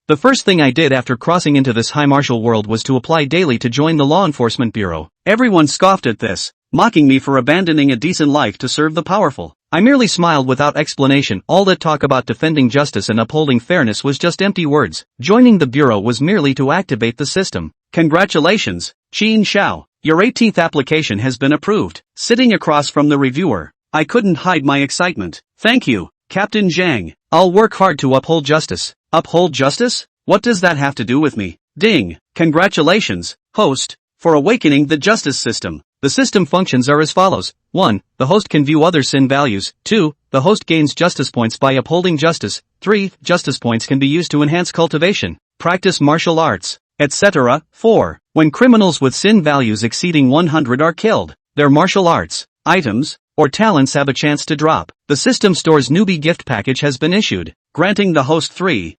The first thing I did after crossing into this high martial world was to apply daily to join the law enforcement bureau. Everyone scoffed at this, mocking me for abandoning a decent life to serve the powerful. I merely smiled without explanation. All that talk about defending justice and upholding fairness was just empty words. Joining the bureau was merely to activate the system. Congratulations, Qin Xiao. Your 18th application has been approved. Sitting across from the reviewer, I couldn't hide my excitement. Thank you, Captain Zhang. I'll work hard to uphold justice. Uphold justice? What does that have to do with me? Ding. Congratulations, host, for awakening the justice system. The system functions are as follows. 1. The host can view other sin values. 2. The host gains justice points by upholding justice. 3. Justice points can be used to enhance cultivation, practice martial arts, etc. 4. When criminals with sin values exceeding 100 are killed, their martial arts, items, or talents have a chance to drop. The system store's newbie gift package has been issued, granting the host 3,000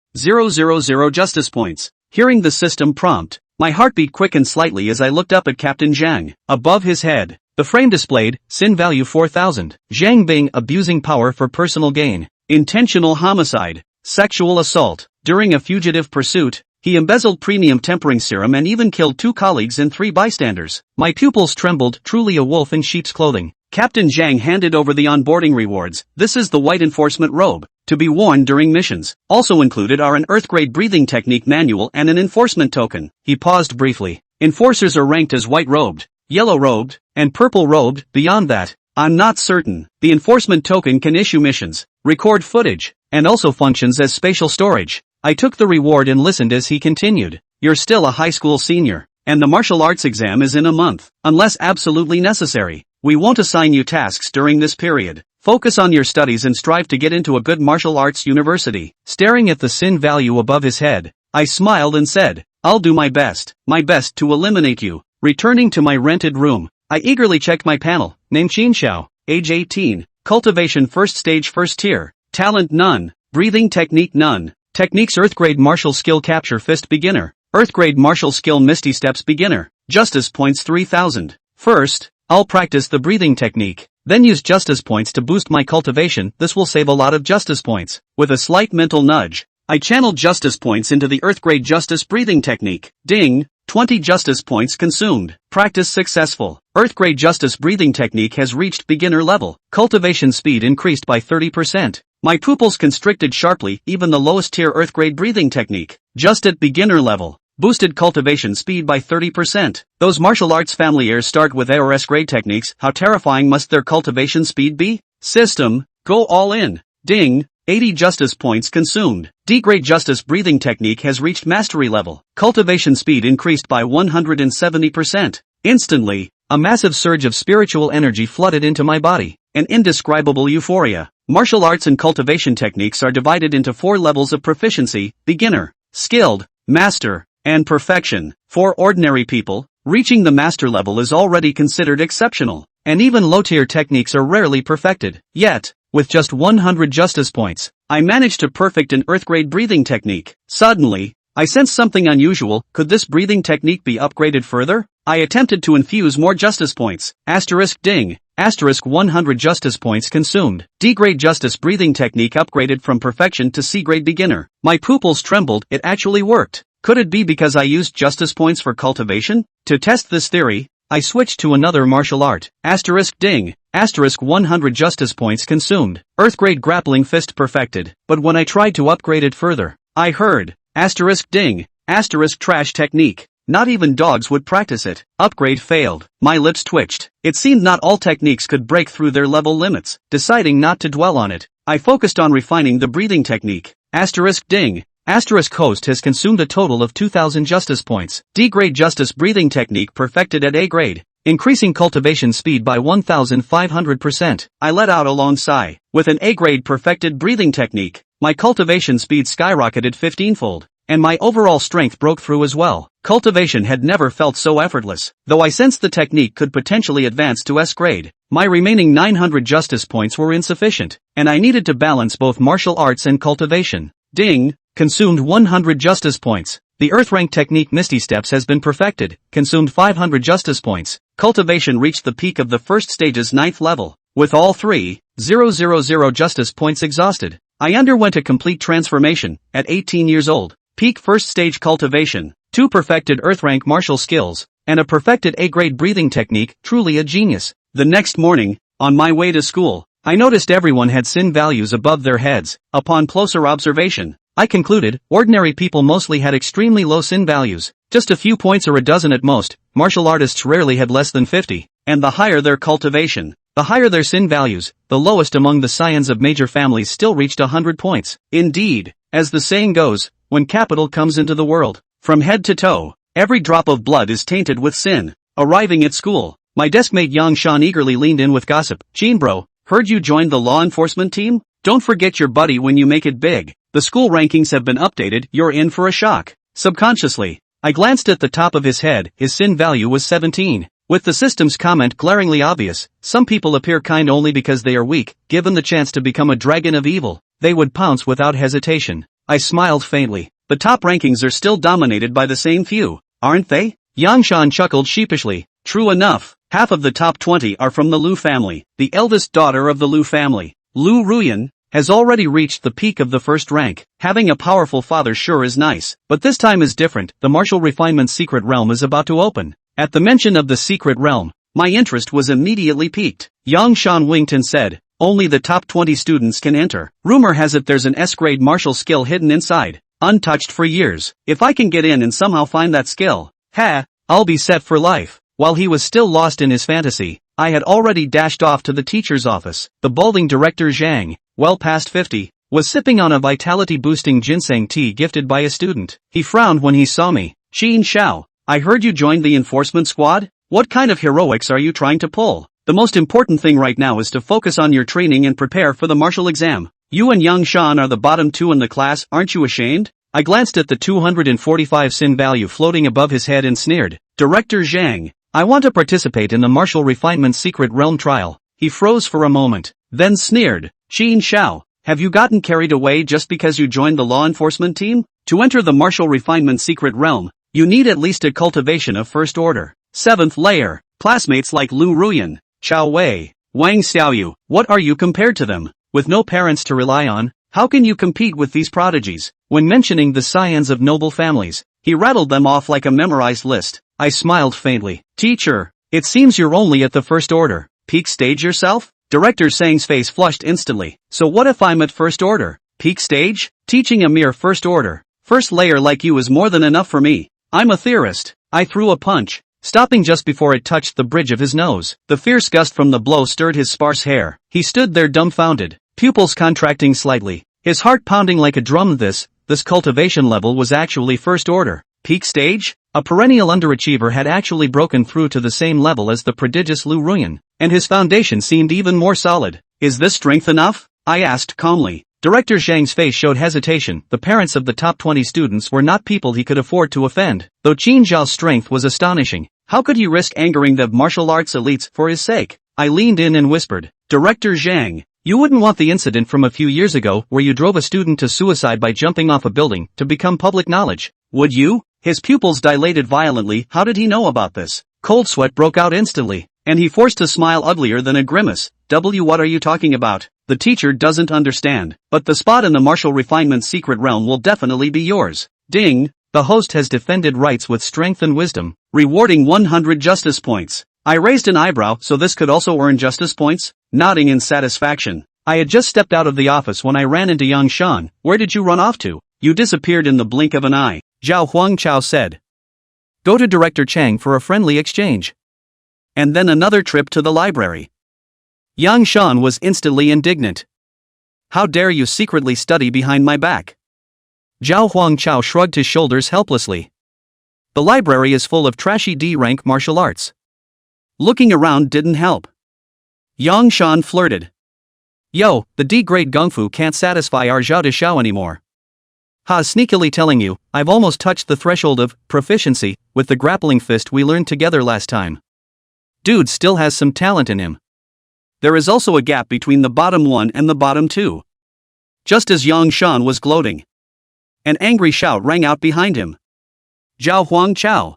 justice points. Hearing the system prompt, my heart beat quick and slightly as I looked up at Captain Zhang. Above his head, the frame displayed, sin value 4000. Zhang Bing abusing power for personal gain, intentional homicide, sexual assault. During a fugitive pursuit, he embezzled premium tempering serum and even killed 2 colleagues and 3 bystanders. My pupils trembled, truly a wolf in sheep's clothing. Captain Zhang handed over the onboarding rewards. This is the white enforcement robe, to be worn during missions. Also included are an Earth-grade breathing technique manual and an enforcement token. He paused briefly. Enforcers are ranked as white-robed, yellow-robed, and purple-robed. Beyond that, I'm not certain. The enforcement token can issue missions, record footage, and also functions as spatial storage. I took the reward and listened as he continued. You're still a high school senior, and the martial arts exam is in a month. Unless absolutely necessary, we won't assign you tasks during this period. Focus on your studies and strive to get into a good martial arts university. Staring at the sin value above his head, I smiled and said, I'll do my best to eliminate you. Returning to my rented room, I eagerly checked my panel. Name Qin Xiao, age 18, cultivation first stage first tier, talent none, breathing technique none, techniques earth grade martial skill capture fist beginner, earth grade martial skill misty steps beginner, justice points 3000. First, I'll practice the breathing technique, then use justice points to boost my cultivation. This will save a lot of justice points. With a slight mental nudge, I channeled justice points into the earth grade justice breathing technique. Ding, 20 justice points consumed. Practice successful. Earth grade justice breathing technique has reached beginner level. Cultivation speed increased by 30%. My pupils constricted sharply. Even the lowest tier earth grade breathing technique, just at beginner level, boosted cultivation speed by 30%. Those martial arts familiars start with ARS grade techniques. How terrifying must their cultivation speed be? System, go all in. Ding, 80 justice points consumed. D-grade justice breathing technique has reached mastery level. Cultivation speed increased by 170%. Instantly, a massive surge of spiritual energy flooded into my body. An indescribable euphoria. Martial arts and cultivation techniques are divided into 4 levels of proficiency: beginner, skilled, master, and perfection. For ordinary people, reaching the master level is already considered exceptional, and even low-tier techniques are rarely perfected. Yet, with just 100 justice points, I managed to perfect an earth-grade breathing technique. Suddenly, I sensed something unusual. Could this breathing technique be upgraded further? I attempted to infuse more justice points. Ding. 100 justice points consumed. D-grade justice breathing technique upgraded from perfection to C-grade beginner. My pupils trembled. It actually worked. Could it be because I used justice points for cultivation? To test this theory, I switched to another martial art. Ding. 100 justice points consumed. Earth-grade grappling fist perfected. But when I tried to upgrade it further, I heard, Ding. Trash technique. Not even dogs would practice it. Upgrade failed. My lips twitched. It seemed not all techniques could break through their level limits. Deciding not to dwell on it, I focused on refining the breathing technique. Ding. Host has consumed a total of 2000 justice points. D-grade justice breathing technique perfected at A grade, increasing cultivation speed by 1500%. I let out a long sigh. With an A-grade perfected breathing technique, my cultivation speed skyrocketed 15-fold, and my overall strength broke through as well. Cultivation had never felt so effortless. Though I sensed the technique could potentially advance to S grade, my remaining 900 justice points were insufficient, and I needed to balance both martial arts and cultivation. Ding. Consumed 100 justice points. The earth rank technique Misty Steps has been perfected. Consumed 500 justice points. Cultivation reached the peak of the first stage's 9th level. With all 3,000 justice points exhausted, I underwent a complete transformation. At 18 years old, peak first stage cultivation, 2 perfected earth-rank martial skills, and a perfected A-grade breathing technique, truly a genius. The next morning, on my way to school, I noticed everyone had sin values above their heads. Upon closer observation, I concluded, ordinary people mostly had extremely low sin values, just a few points or a dozen at most. Martial artists rarely had less than 50, and the higher their cultivation, the higher their sin values. The lowest among the scions of major families still reached 100 points. Indeed, as the saying goes, when capital comes into the world, from head to toe, every drop of blood is tainted with sin. Arriving at school, my deskmate Yang Shan eagerly leaned in with gossip. "Gene bro, heard you joined the law enforcement team? Don't forget your buddy when you make it big. The school rankings have been updated, you're in for a shock." Subconsciously, I glanced at the top of his head. His sin value was 17. With the system's comment glaringly obvious, some people appear kind only because they are weak. Given the chance to become a dragon of evil, they would pounce without hesitation. I smiled faintly. The top rankings are still dominated by the same few, aren't they? Yang Shan chuckled sheepishly. True enough, half of the top 20 are from the Liu family. The eldest daughter of the Liu family, Liu Ruyan, has already reached the peak of the first rank. Having a powerful father sure is nice, but this time is different. The martial refinement secret realm is about to open. At the mention of the secret realm, my interest was immediately piqued. Yang Shan winked and said, "Only the top 20 students can enter. Rumor has it there's an S-grade martial skill hidden inside, untouched for years. If I can get in and somehow find that skill, I'll be set for life." While he was still lost in his fantasy, I had already dashed off to the teacher's office. The balding director Zhang, well past 50, was sipping on a vitality-boosting ginseng tea gifted by a student. He frowned when he saw me. "Qin Xiao, I heard you joined the enforcement squad? What kind of heroics are you trying to pull? The most important thing right now is to focus on your training and prepare for the martial exam. You and Yang Shan are the bottom 2 in the class, aren't you ashamed?" I glanced at the 245 sin value floating above his head and sneered. "Director Zhang, I want to participate in the martial refinement secret realm trial." He froze for a moment, then sneered. "Qin Xiao, have you gotten carried away just because you joined the law enforcement team? To enter the martial refinement secret realm, you need at least a cultivation of first order, 7th layer. Classmates like Liu Ruyan, Chao Wei, Wang Xiaoyu, what are you compared to them? With no parents to rely on, how can you compete with these prodigies?" When mentioning the scions of noble families, he rattled them off like a memorized list. I smiled faintly. "Teacher, it seems you're only at the first order. Peak stage yourself?" Director Zhang's face flushed instantly. "So what if I'm at first order? Peak stage? Teaching a mere first order, first layer like you is more than enough for me. I'm a theorist." I threw a punch, stopping just before it touched the bridge of his nose. The fierce gust from the blow stirred his sparse hair. He stood there dumbfounded, pupils contracting slightly, his heart pounding like a drum. This cultivation level was actually first order. Peak stage? A perennial underachiever had actually broken through to the same level as the prodigious Liu Ruyan, and his foundation seemed even more solid. "Is this strength enough?" I asked calmly. Director Zhang's face showed hesitation. The parents of the top 20 students were not people he could afford to offend. Though Qin Zhao's strength was astonishing, how could he risk angering the martial arts elites for his sake? I leaned in and whispered, "Director Zhang, you wouldn't want the incident from a few years ago where you drove a student to suicide by jumping off a building to become public knowledge, would you?" His pupils dilated violently. How did he know about this? Cold sweat broke out instantly, and he forced a smile uglier than a grimace. What are you talking about? The teacher doesn't understand, but the spot in the martial refinement secret realm will definitely be yours. Ding! The host has defended rights with strength and wisdom, rewarding 100 justice points. I raised an eyebrow. So this could also earn justice points? Nodding in satisfaction, I had just stepped out of the office when I ran into Yang Shan. "Where did you run off to? You disappeared in the blink of an eye." Zhao Huangchao said. "Go to Director Chang for a friendly exchange. And then another trip to the library." Yang Shan was instantly indignant. "How dare you secretly study behind my back?" Zhao Huangchao shrugged his shoulders helplessly. "The library is full of trashy D-rank martial arts." Looking around didn't help. Yang Shan flirted. "Yo, the D-grade Gungfu can't satisfy our Zhao de Xiao anymore. Sneakily telling you, I've almost touched the threshold of proficiency with the grappling fist we learned together last time. Dude still has some talent in him. There is also a gap between the bottom 1 and the bottom 2. Just as Yang Shan was gloating, an angry shout rang out behind him. "Zhao Huangchao!"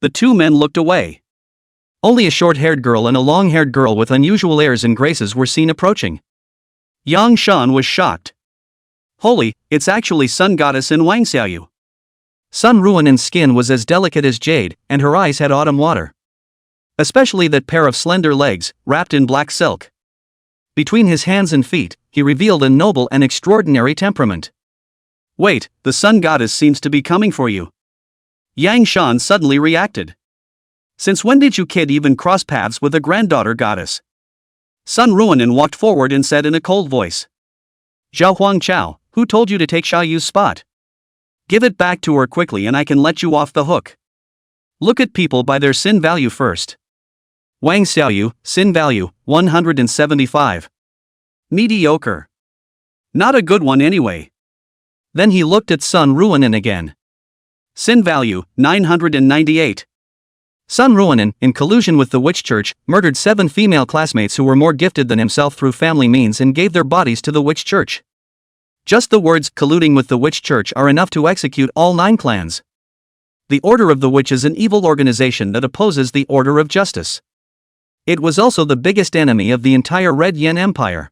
The two men looked away. Only a short-haired girl and a long-haired girl with unusual airs and graces were seen approaching. Yang Shan was shocked. "Holy, it's actually Sun Goddess and Wang Xiaoyu." Sun Ruinen's skin was as delicate as jade, and her eyes had autumn water. Especially that pair of slender legs, wrapped in black silk. Between his hands and feet, he revealed a noble and extraordinary temperament. Wait, the sun goddess seems to be coming for you. Yang Shan suddenly reacted. Since when did you kid even cross paths with a granddaughter goddess? Sun Ruinen walked forward and said in a cold voice. Zhao Huang Chao, who told you to take Xiaoyu's spot? Give it back to her quickly and I can let you off the hook. Look at people by their sin value first. Wang Xiaoyu, sin value, 175. Mediocre. Not a good one anyway. Then he looked at Sun Ruinen again. Sin value, 998. Sun Ruinen, in collusion with the Witch Church, murdered 7 female classmates who were more gifted than himself through family means and gave their bodies to the Witch Church. Just the words colluding with the Witch Church are enough to execute all 9 clans. The Order of the Witch is an evil organization that opposes the order of justice. It was also the biggest enemy of the entire Red Yen Empire.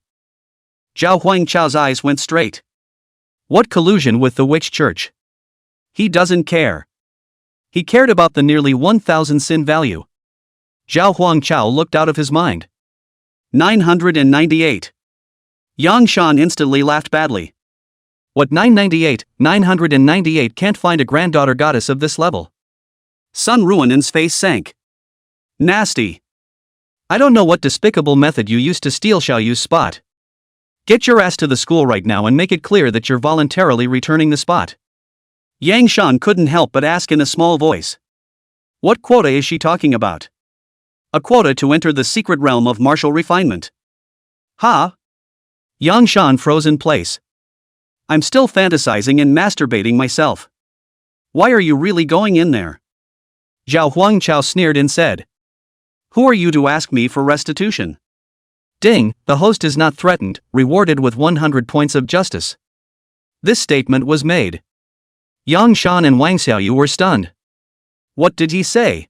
Zhao Huangchao's eyes went straight. What collusion with the Witch Church? He doesn't care. He cared about the nearly 1,000 sin value. Zhao Huangchao looked out of his mind. 998. Yang Shan instantly laughed badly. What 998? 998 can't find a granddaughter goddess of this level. Sun Ruinen's face sank. Nasty. I don't know what despicable method you used to steal Xiaoyu's spot. Get your ass to the school right now and make it clear that you're voluntarily returning the spot. Yang Shan couldn't help but ask in a small voice. What quota is she talking about? A quota to enter the secret realm of martial refinement. Huh? Yang Shan froze in place. I'm still fantasizing and masturbating myself. Why are you really going in there? Zhao Huangchao sneered and said. Who are you to ask me for restitution? Ding, the host is not threatened, rewarded with 100 points of justice. This statement was made. Yang Shan and Wang Xiaoyu were stunned. What did he say?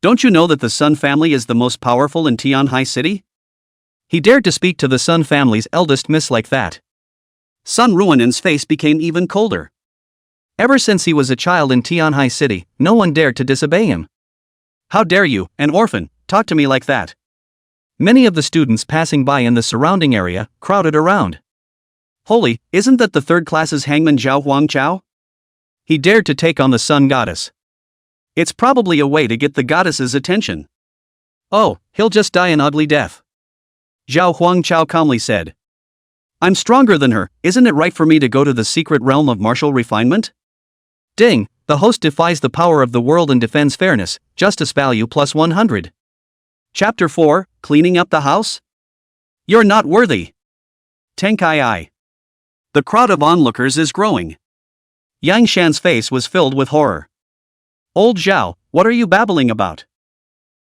Don't you know that the Sun family is the most powerful in Tianhai City? He dared to speak to the Sun family's eldest miss like that. Sun Ruinen's face became even colder. Ever since he was a child in Tianhai City, no one dared to disobey him. How dare you, an orphan, talk to me like that? Many of the students passing by in the surrounding area crowded around. Holy, isn't that the third class's hangman Zhao Huangchao? He dared to take on the sun goddess. It's probably a way to get the goddess's attention. Oh, he'll just die an ugly death. Zhao Huangchao calmly said. I'm stronger than her, isn't it right for me to go to the secret realm of martial refinement? Ding, the host defies the power of the world and defends fairness, justice value plus 100. Chapter 4, Cleaning Up the House? You're not worthy. Tenkai I. The crowd of onlookers is growing. Yang Shan's face was filled with horror. Old Zhao, what are you babbling about?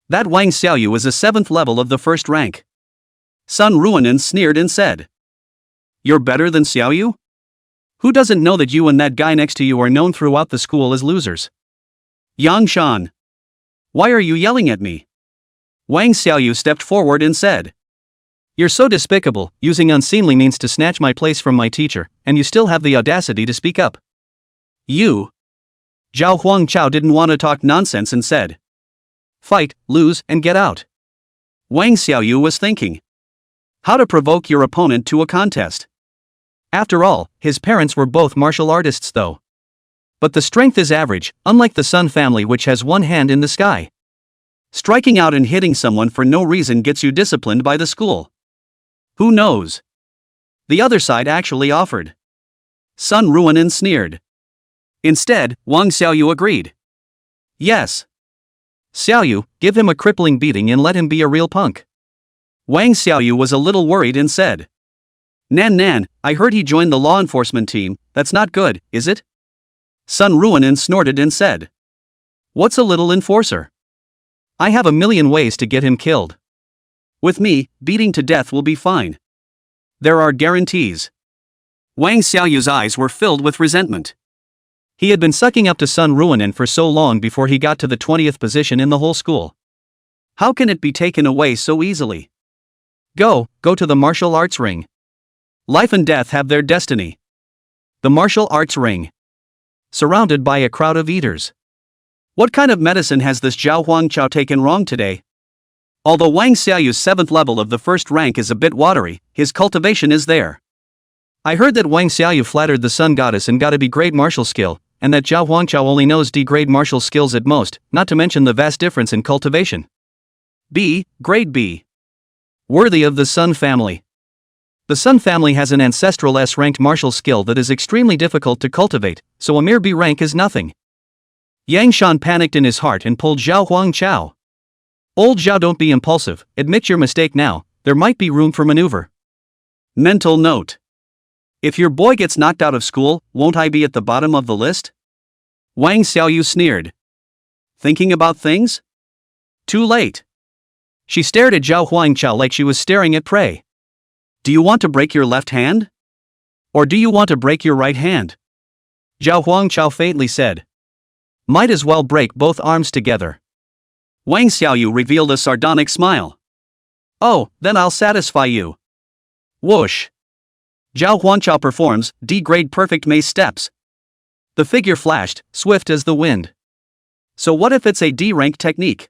That Wang Xiaoyu is a 7th level of the 1st rank. Sun Ruinen sneered and said. You're better than Xiaoyu? Who doesn't know that you and that guy next to you are known throughout the school as losers? Yang Shan. Why are you yelling at me? Wang Xiaoyu stepped forward and said. You're so despicable, using unseemly means to snatch my place from my teacher, and you still have the audacity to speak up. You. Zhao Huangchao didn't want to talk nonsense and said. Fight, lose, and get out. Wang Xiaoyu was thinking. How to provoke your opponent to a contest. After all, his parents were both martial artists though. But the strength is average, unlike the Sun family which has one hand in the sky. Striking out and hitting someone for no reason gets you disciplined by the school. Who knows? The other side actually offered. Sun Ruinen sneered. Instead, Wang Xiaoyu agreed. Yes. Xiaoyu, give him a crippling beating and let him be a real punk. Wang Xiaoyu was a little worried and said. Nan, I heard he joined the law enforcement team, that's not good, is it? Sun Ruinen snorted and said. What's a little enforcer? I have a million ways to get him killed. With me, beating to death will be fine. There are guarantees. Wang Xiaoyu's eyes were filled with resentment. He had been sucking up to Sun Ruinen for so long before he got to the 20th position in the whole school. How can it be taken away so easily? Go to the martial arts ring. Life and death have their destiny. The martial arts ring. surrounded by a crowd of eaters. What kind of medicine has this Zhao Huangchao taken wrong today? Although Wang Xiaoyu's 7th level of the first rank is a bit watery, his cultivation is there. I heard that Wang Xiaoyu flattered the sun goddess and got a B grade martial skill, and that Zhao Huangchao only knows D grade martial skills at most, not to mention the vast difference in cultivation. B, grade B. Worthy of the Sun family. The Sun family has an ancestral S-ranked martial skill that is extremely difficult to cultivate, so a mere B rank is nothing. Yang Shan panicked in his heart and pulled Zhao Huangchao. Old Zhao, don't be impulsive, admit your mistake now, there might be room for maneuver. Mental note. If your boy gets knocked out of school, won't I be at the bottom of the list? Wang Xiaoyu sneered. Thinking about things? Too late. She stared at Zhao Huangchao like she was staring at prey. Do you want to break your left hand? Or do you want to break your right hand? Zhao Huangchao faintly said. Might as well break both arms together. Wang Xiaoyu revealed a sardonic smile. Oh, then I'll satisfy you. Whoosh. Zhao Huangchao performs D-grade perfect mace steps. The figure flashed, swift as the wind. So what if it's a D-rank technique?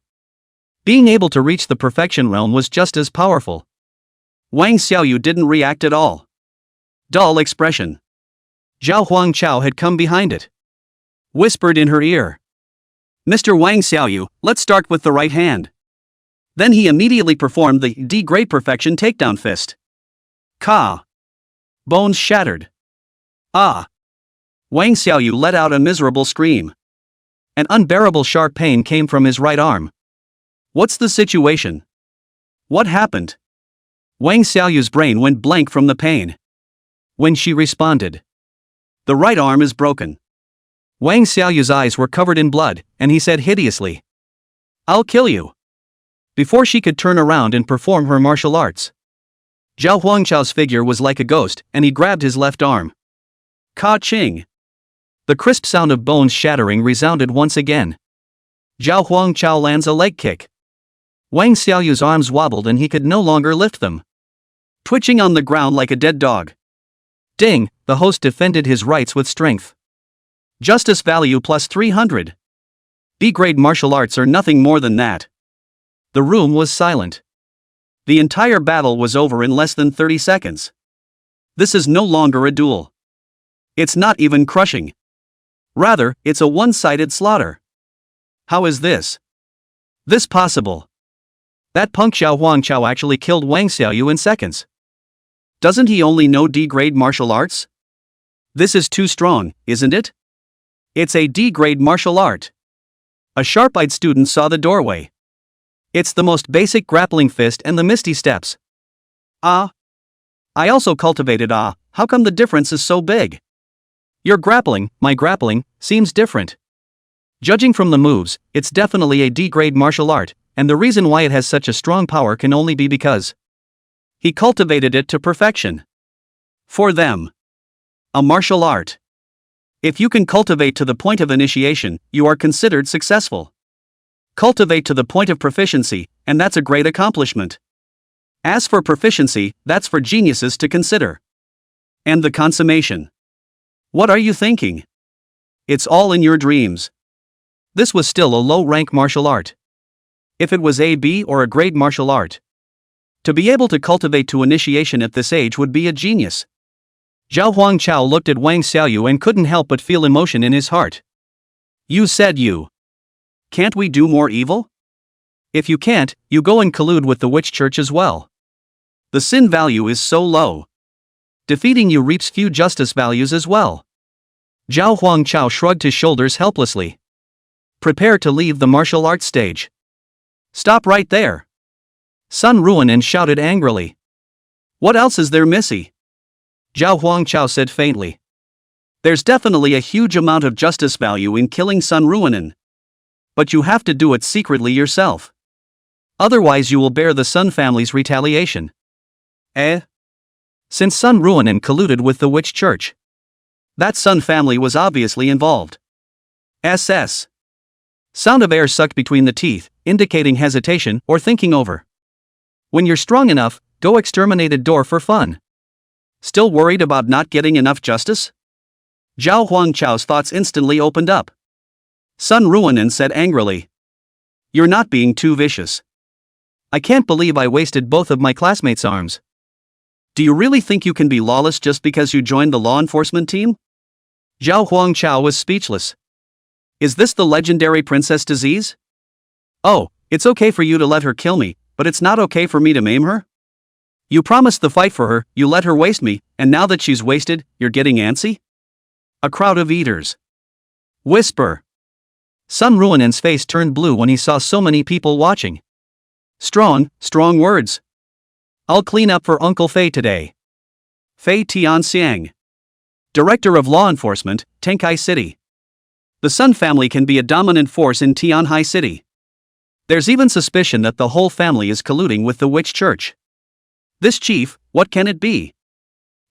Being able to reach the perfection realm was just as powerful. Wang Xiaoyu didn't react at all. Dull expression. Zhao Huangchao had come behind it. Whispered in her ear. Mr. Wang Xiaoyu, let's start with the right hand. Then he immediately performed the D-grade perfection takedown fist. Ka. Bones shattered. Ah. Wang Xiaoyu let out a miserable scream. An unbearable sharp pain came from his right arm. What's the situation? What happened? Wang Xiaoyu's brain went blank from the pain. When she responded. The right arm is broken. Wang Xiaoyu's eyes were covered in blood, and he said hideously. I'll kill you. Before she could turn around and perform her martial arts. Zhao Huangchao's figure was like a ghost, and he grabbed his left arm. Ka-ching. The crisp sound of bones shattering resounded once again. Zhao Huangchao lands a leg kick. Wang Xiaoyu's arms wobbled and he could no longer lift them. Twitching on the ground like a dead dog. Ding, the host defended his rights with strength. Justice value plus 300. B-grade martial arts are nothing more than that. The room was silent. The entire battle was over in less than 30 seconds. This is no longer a duel. It's not even crushing. Rather, it's a one-sided slaughter. How is this possible? That punk Zhao Huangchao actually killed Wang Xiaoyu in seconds. Doesn't he only know D-grade martial arts? This is too strong, isn't it? It's a D-grade martial art. A sharp-eyed student saw the doorway. It's the most basic grappling fist and the misty steps. Ah. I also cultivated how come the difference is so big? Your grappling, my grappling, seems different. Judging from the moves, it's definitely a D-grade martial art, and the reason why it has such a strong power can only be because he cultivated it to perfection. For them. A martial art. If you can cultivate to the point of initiation, you are considered successful. Cultivate to the point of proficiency, and that's a great accomplishment. As for proficiency, that's for geniuses to consider. And the consummation. What are you thinking? It's all in your dreams. This was still a low-rank martial art. If it was a B or a grade martial art. To be able to cultivate to initiation at this age would be a genius. Zhao Huangchao looked at Wang Xiaoyu and couldn't help but feel emotion in his heart. You said you. Can't we do more evil? If you can't, you go and collude with the witch church as well. The sin value is so low. Defeating you reaps few justice values as well. Zhao Huangchao shrugged his shoulders helplessly. Prepare to leave the martial arts stage. Stop right there. Sun Ruinen shouted angrily. What else is there, Missy? Zhao Huangchao said faintly. There's definitely a huge amount of justice value in killing Sun Ruinen. But you have to do it secretly yourself. Otherwise you will bear the Sun family's retaliation. Since Sun Ruinen colluded with the witch church. That Sun family was obviously involved. SS. Sound of air sucked between the teeth, indicating hesitation or thinking over. When you're strong enough, go exterminate a door for fun. Still worried about not getting enough justice? Zhao Huangchao's thoughts instantly opened up. Sun Ruanan said angrily. You're not being too vicious. I can't believe I wasted both of my classmates' arms. Do you really think you can be lawless just because you joined the law enforcement team? Zhao Huangchao was speechless. Is this the legendary princess disease? Oh, it's okay for you to let her kill me, but it's not okay for me to maim her? You promised the fight for her, you let her waste me, and now that she's wasted, you're getting antsy? A crowd of eaters. Whisper. Sun Ruanan's face turned blue when he saw so many people watching. Strong words. I'll clean up for Uncle Fei today. Fei Tianxiang, Director of Law Enforcement, Tenkai City. The Sun family can be a dominant force in Tianhai City. There's even suspicion that the whole family is colluding with the witch church. This chief, what can it be?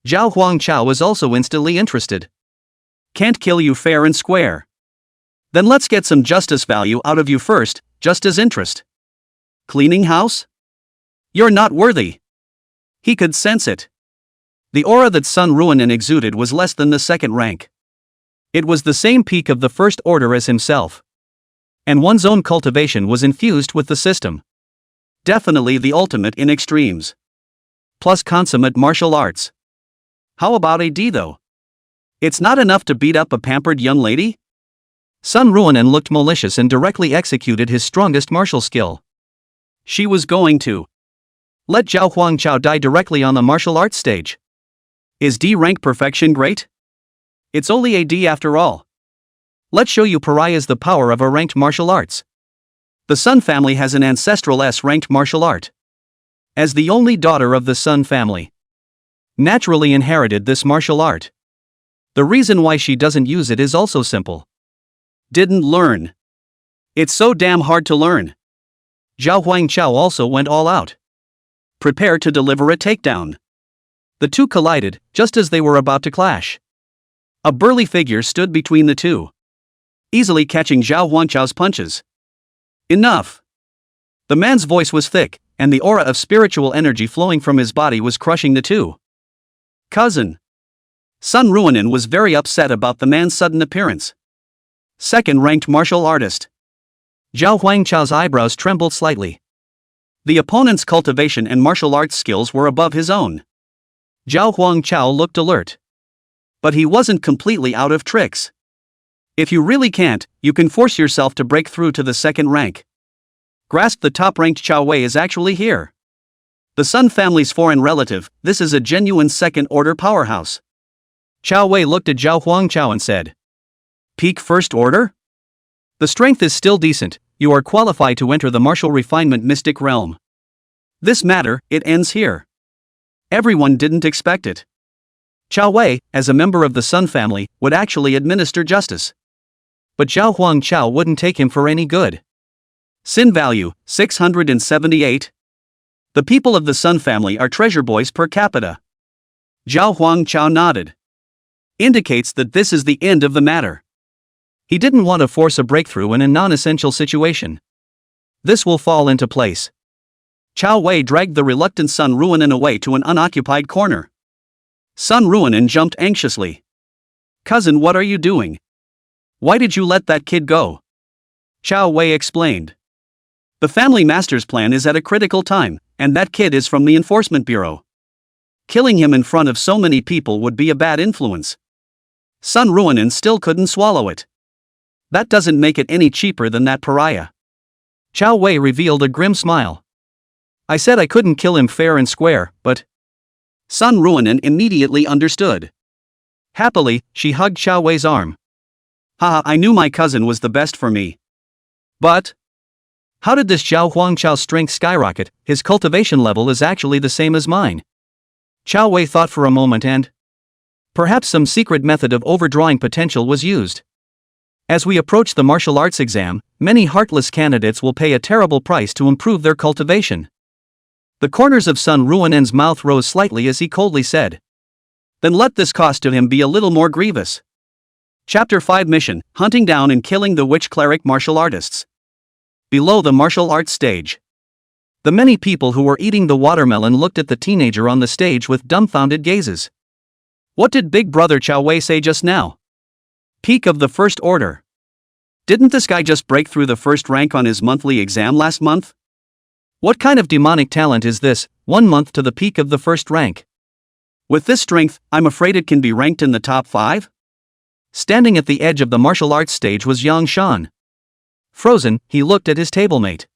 Zhao Huangchao was also instantly interested. Can't kill you fair and square. Then let's get some justice value out of you first, just as interest. Cleaning house? You're not worthy. He could sense it. The aura that Sun Ruanan exuded was less than the second rank. It was the same peak of the first order as himself. And one's own cultivation was infused with the system. Definitely the ultimate in extremes. Plus consummate martial arts. How about AD though? It's not enough to beat up a pampered young lady? Sun Ruanan looked malicious and directly executed his strongest martial skill. She was going to let Zhao Huangchao die directly on the martial arts stage. Is D rank perfection great? It's only AD after all. Let's show you pariahs the power of a ranked martial arts. The Sun family has an ancestral S-ranked martial art. As the only daughter of the Sun family, naturally inherited this martial art. The reason why she doesn't use it is also simple. Didn't learn. It's so damn hard to learn. Zhao Huangchao also went all out. Prepare to deliver a takedown. The two collided, just as they were about to clash. A burly figure stood between the two, easily catching Zhao Huangchao's punches. Enough! The man's voice was thick, and the aura of spiritual energy flowing from his body was crushing the two. Cousin. Sun Ruanan was very upset about the man's sudden appearance. Second-ranked martial artist. Zhao Huangchao's eyebrows trembled slightly. The opponent's cultivation and martial arts skills were above his own. Zhao Huangchao looked alert. But he wasn't completely out of tricks. If you really can't, you can force yourself to break through to the second rank. Grasp the top-ranked Chao Wei is actually here. The Sun family's foreign relative, this is a genuine second-order powerhouse. Chao Wei looked at Zhao Huangchao and said, Peak first order? The strength is still decent, you are qualified to enter the martial refinement mystic realm. This matter, it ends here. Everyone didn't expect it. Chao Wei, as a member of the Sun family, would actually administer justice. But Zhao Huangchao wouldn't take him for any good. Sin value, 678. The people of the Sun family are treasure boys per capita. Zhao Huangchao nodded. Indicates that this is the end of the matter. He didn't want to force a breakthrough in a non-essential situation. This will fall into place. Chao Wei dragged the reluctant Sun Ruanan away to an unoccupied corner. Sun Ruanan jumped anxiously. Cousin, what are you doing? Why did you let that kid go? Chao Wei explained. The family master's plan is at a critical time, and that kid is from the Enforcement Bureau. Killing him in front of so many people would be a bad influence. Sun Ruanan still couldn't swallow it. That doesn't make it any cheaper than that pariah. Chao Wei revealed a grim smile. I said I couldn't kill him fair and square, but... Sun Ruanan immediately understood. Happily, she hugged Chao Wei's arm. Haha, I knew my cousin was the best for me. But... how did this Zhao Huangchao's strength skyrocket? His cultivation level is actually the same as mine. Chao Wei thought for a moment and... perhaps some secret method of overdrawing potential was used. As we approach the martial arts exam, many heartless candidates will pay a terrible price to improve their cultivation. The corners of Sun Ruanan's mouth rose slightly as he coldly said. Then let this cost to him be a little more grievous. Chapter 5 Mission, Hunting Down and Killing the Witch Cleric Martial Artists. Below the martial arts stage. The many people who were eating the watermelon looked at the teenager on the stage with dumbfounded gazes. What did Big Brother Chao Wei say just now? Peak of the First Order. Didn't this guy just break through the first rank on his monthly exam last month? What kind of demonic talent is this, 1 month to the peak of the first rank? With this strength, I'm afraid it can be ranked in the top 5? Standing at the edge of the martial arts stage was Yang Shan. Frozen, he looked at his tablemate.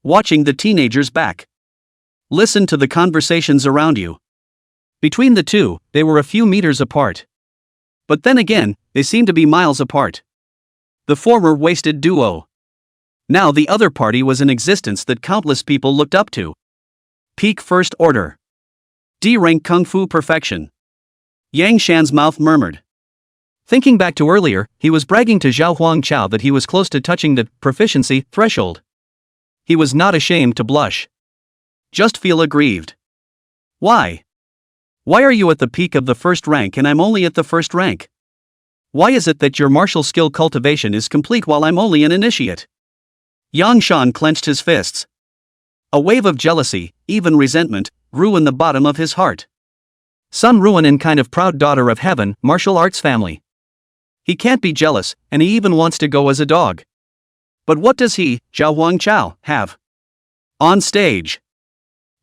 Watching the teenagers back. Listen to the conversations around you. Between the two, they were a few meters apart. But then again, they seemed to be miles apart. The former wasted duo. Now the other party was an existence that countless people looked up to. Peak First Order. D-rank Kung Fu perfection. Yang Shan's mouth murmured. Thinking back to earlier, he was bragging to Zhao Huangchao that he was close to touching the proficiency threshold. He was not ashamed to blush. Just feel aggrieved. Why? Why are you at the peak of the first rank and I'm only at the first rank? Why is it that your martial skill cultivation is complete while I'm only an initiate? Yang Shan clenched his fists. A wave of jealousy, even resentment, grew in the bottom of his heart. Sun Ruin and kind of proud daughter of heaven, martial arts family. He can't be jealous, and he even wants to go as a dog. But what does he, Zhao Huangchao, have? On stage.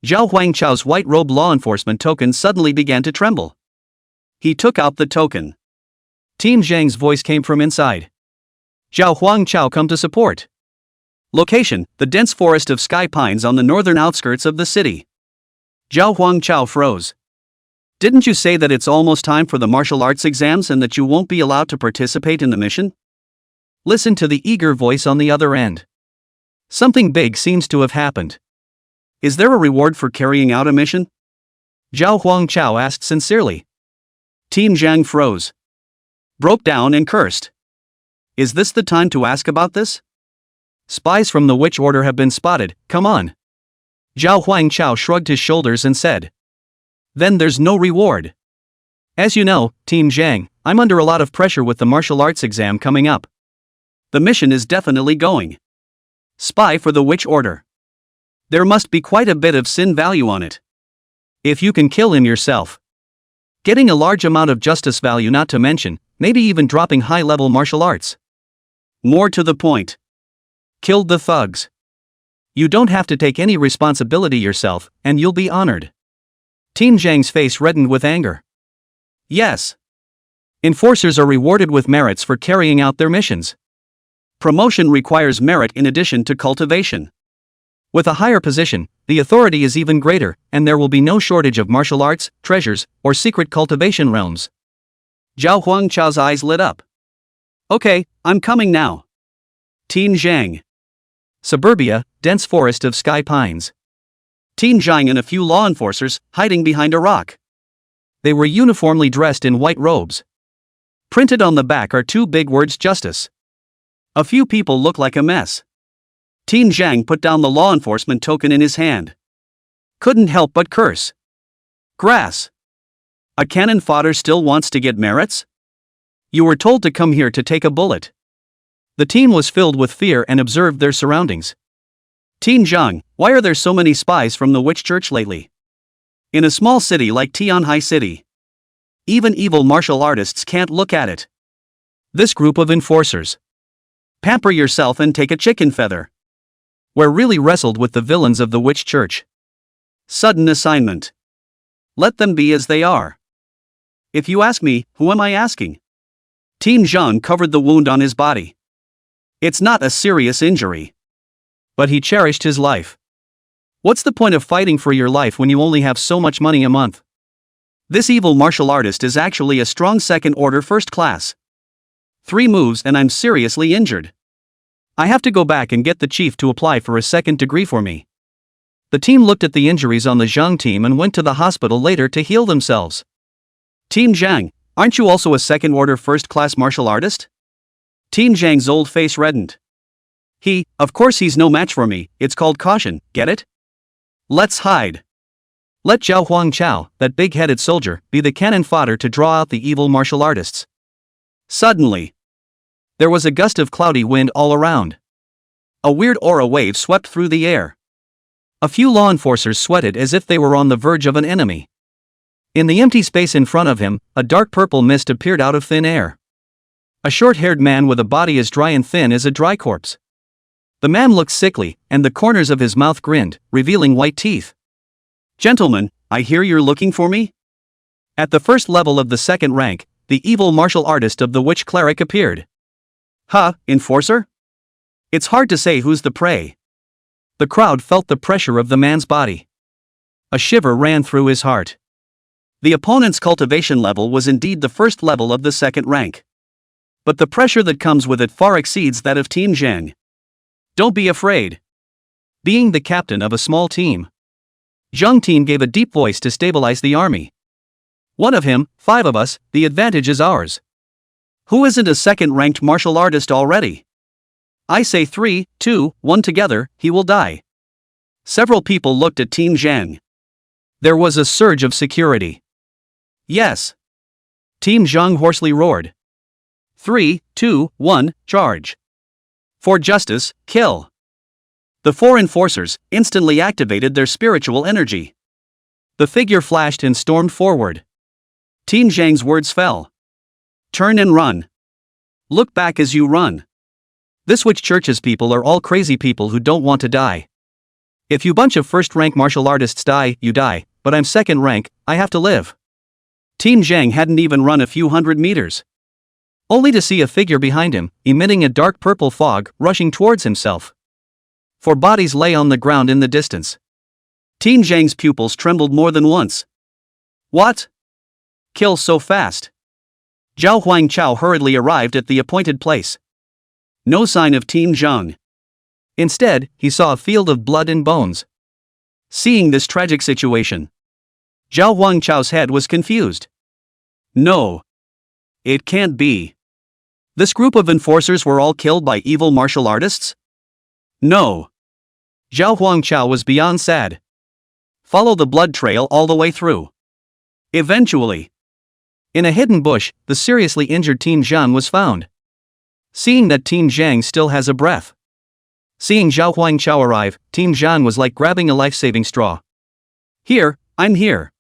Zhao Huangchao's white robe law enforcement token suddenly began to tremble. He took out the token. Team Zhang's voice came from inside. Zhao Huangchao come to support. Location, the dense forest of sky pines on the northern outskirts of the city. Zhao Huangchao froze. Didn't you say that it's almost time for the martial arts exams and that you won't be allowed to participate in the mission? Listen to the eager voice on the other end. Something big seems to have happened. Is there a reward for carrying out a mission? Zhao Huangchao asked sincerely. Team Zhang froze. Broke down and cursed. Is this the time to ask about this? Spies from the Witch Order have been spotted, come on. Zhao Huangchao shrugged his shoulders and said. Then there's no reward. As you know, Team Zhang, I'm under a lot of pressure with the martial arts exam coming up. The mission is definitely going. Spy for the Witch Order. There must be quite a bit of sin value on it. If you can kill him yourself. Getting a large amount of justice value, not to mention, maybe even dropping high-level martial arts. More to the point. Killed the thugs. You don't have to take any responsibility yourself, and you'll be honored. Team Zhang's face reddened with anger. Yes. Enforcers are rewarded with merits for carrying out their missions. Promotion requires merit in addition to cultivation. With a higher position, the authority is even greater, and there will be no shortage of martial arts, treasures, or secret cultivation realms. Zhao Huangchao's eyes lit up. Okay, I'm coming now. Team Zhang. Suburbia, dense forest of sky pines. Team Zhang and a few law enforcers, hiding behind a rock. They were uniformly dressed in white robes. Printed on the back are 2 big words: justice. A few people look like a mess. Team Zhang put down the law enforcement token in his hand. Couldn't help but curse. Grass. A cannon fodder still wants to get merits? You were told to come here to take a bullet. The team was filled with fear and observed their surroundings. Team Zhang, why are there so many spies from the witch church lately? In a small city like Tianhai City. Even evil martial artists can't look at it. This group of enforcers. Pamper yourself and take a chicken feather. We're really wrestled with the villains of the witch church. Sudden assignment. Let them be as they are. If you ask me, who am I asking? Team Zhang covered the wound on his body. It's not a serious injury. But he cherished his life. What's the point of fighting for your life when you only have so much money a month? This evil martial artist is actually a strong second order first class. 3 moves and I'm seriously injured. I have to go back and get the chief to apply for a second degree for me. The team looked at the injuries on the Zhang team and went to the hospital later to heal themselves. Team Zhang, aren't you also a second order first class martial artist? Team Zhang's old face reddened. Of course he's no match for me, it's called caution, get it? Let's hide. Let Zhao Huangchao, that big-headed soldier, be the cannon fodder to draw out the evil martial artists. Suddenly, there was a gust of cloudy wind all around. A weird aura wave swept through the air. A few law enforcers sweated as if they were on the verge of an enemy. In the empty space in front of him, a dark purple mist appeared out of thin air. A short-haired man with a body as dry and thin as a dry corpse. The man looked sickly, and the corners of his mouth grinned, revealing white teeth. "Gentlemen, I hear you're looking for me?" At the first level of the second rank, the evil martial artist of the witch cleric appeared. "Huh, enforcer?" It's hard to say who's the prey. The crowd felt the pressure of the man's body. A shiver ran through his heart. The opponent's cultivation level was indeed the first level of the second rank. But the pressure that comes with it far exceeds that of Team Zhang. Don't be afraid. Being the captain of a small team, Zhang Team gave a deep voice to stabilize the army. "One of him, 5 of us, the advantage is ours. Who isn't a second-ranked martial artist already? I say 3, 2, 1 together, he will die." Several people looked at Team Zhang. There was a surge of security. "Yes." Team Zhang hoarsely roared. 3, 2, 1, charge. For justice, kill. The 4 enforcers instantly activated their spiritual energy. The figure flashed and stormed forward. Team Zhang's words fell. "Turn and run. Look back as you run. This witch church's people are all crazy people who don't want to die. If you bunch of first-rank martial artists die, you die, but I'm second rank, I have to live." Team Zhang hadn't even run a few hundred meters, only to see a figure behind him, emitting a dark purple fog, rushing towards himself. 4 bodies lay on the ground in the distance. Team Zhang's pupils trembled more than once. What? Kill so fast? Zhao Huangchao hurriedly arrived at the appointed place. No sign of Team Zhang. Instead, he saw a field of blood and bones. Seeing this tragic situation, Zhao Huangchao's head was confused. No. It can't be. This group of enforcers were all killed by evil martial artists? No. Zhao Huangchao was beyond sad. Follow the blood trail all the way through. Eventually, in a hidden bush, the seriously injured Team Zhang was found. Seeing that Team Zhang still has a breath. Seeing Zhao Huangchao arrive, Team Zhang was like grabbing a life-saving straw. Here, I'm here.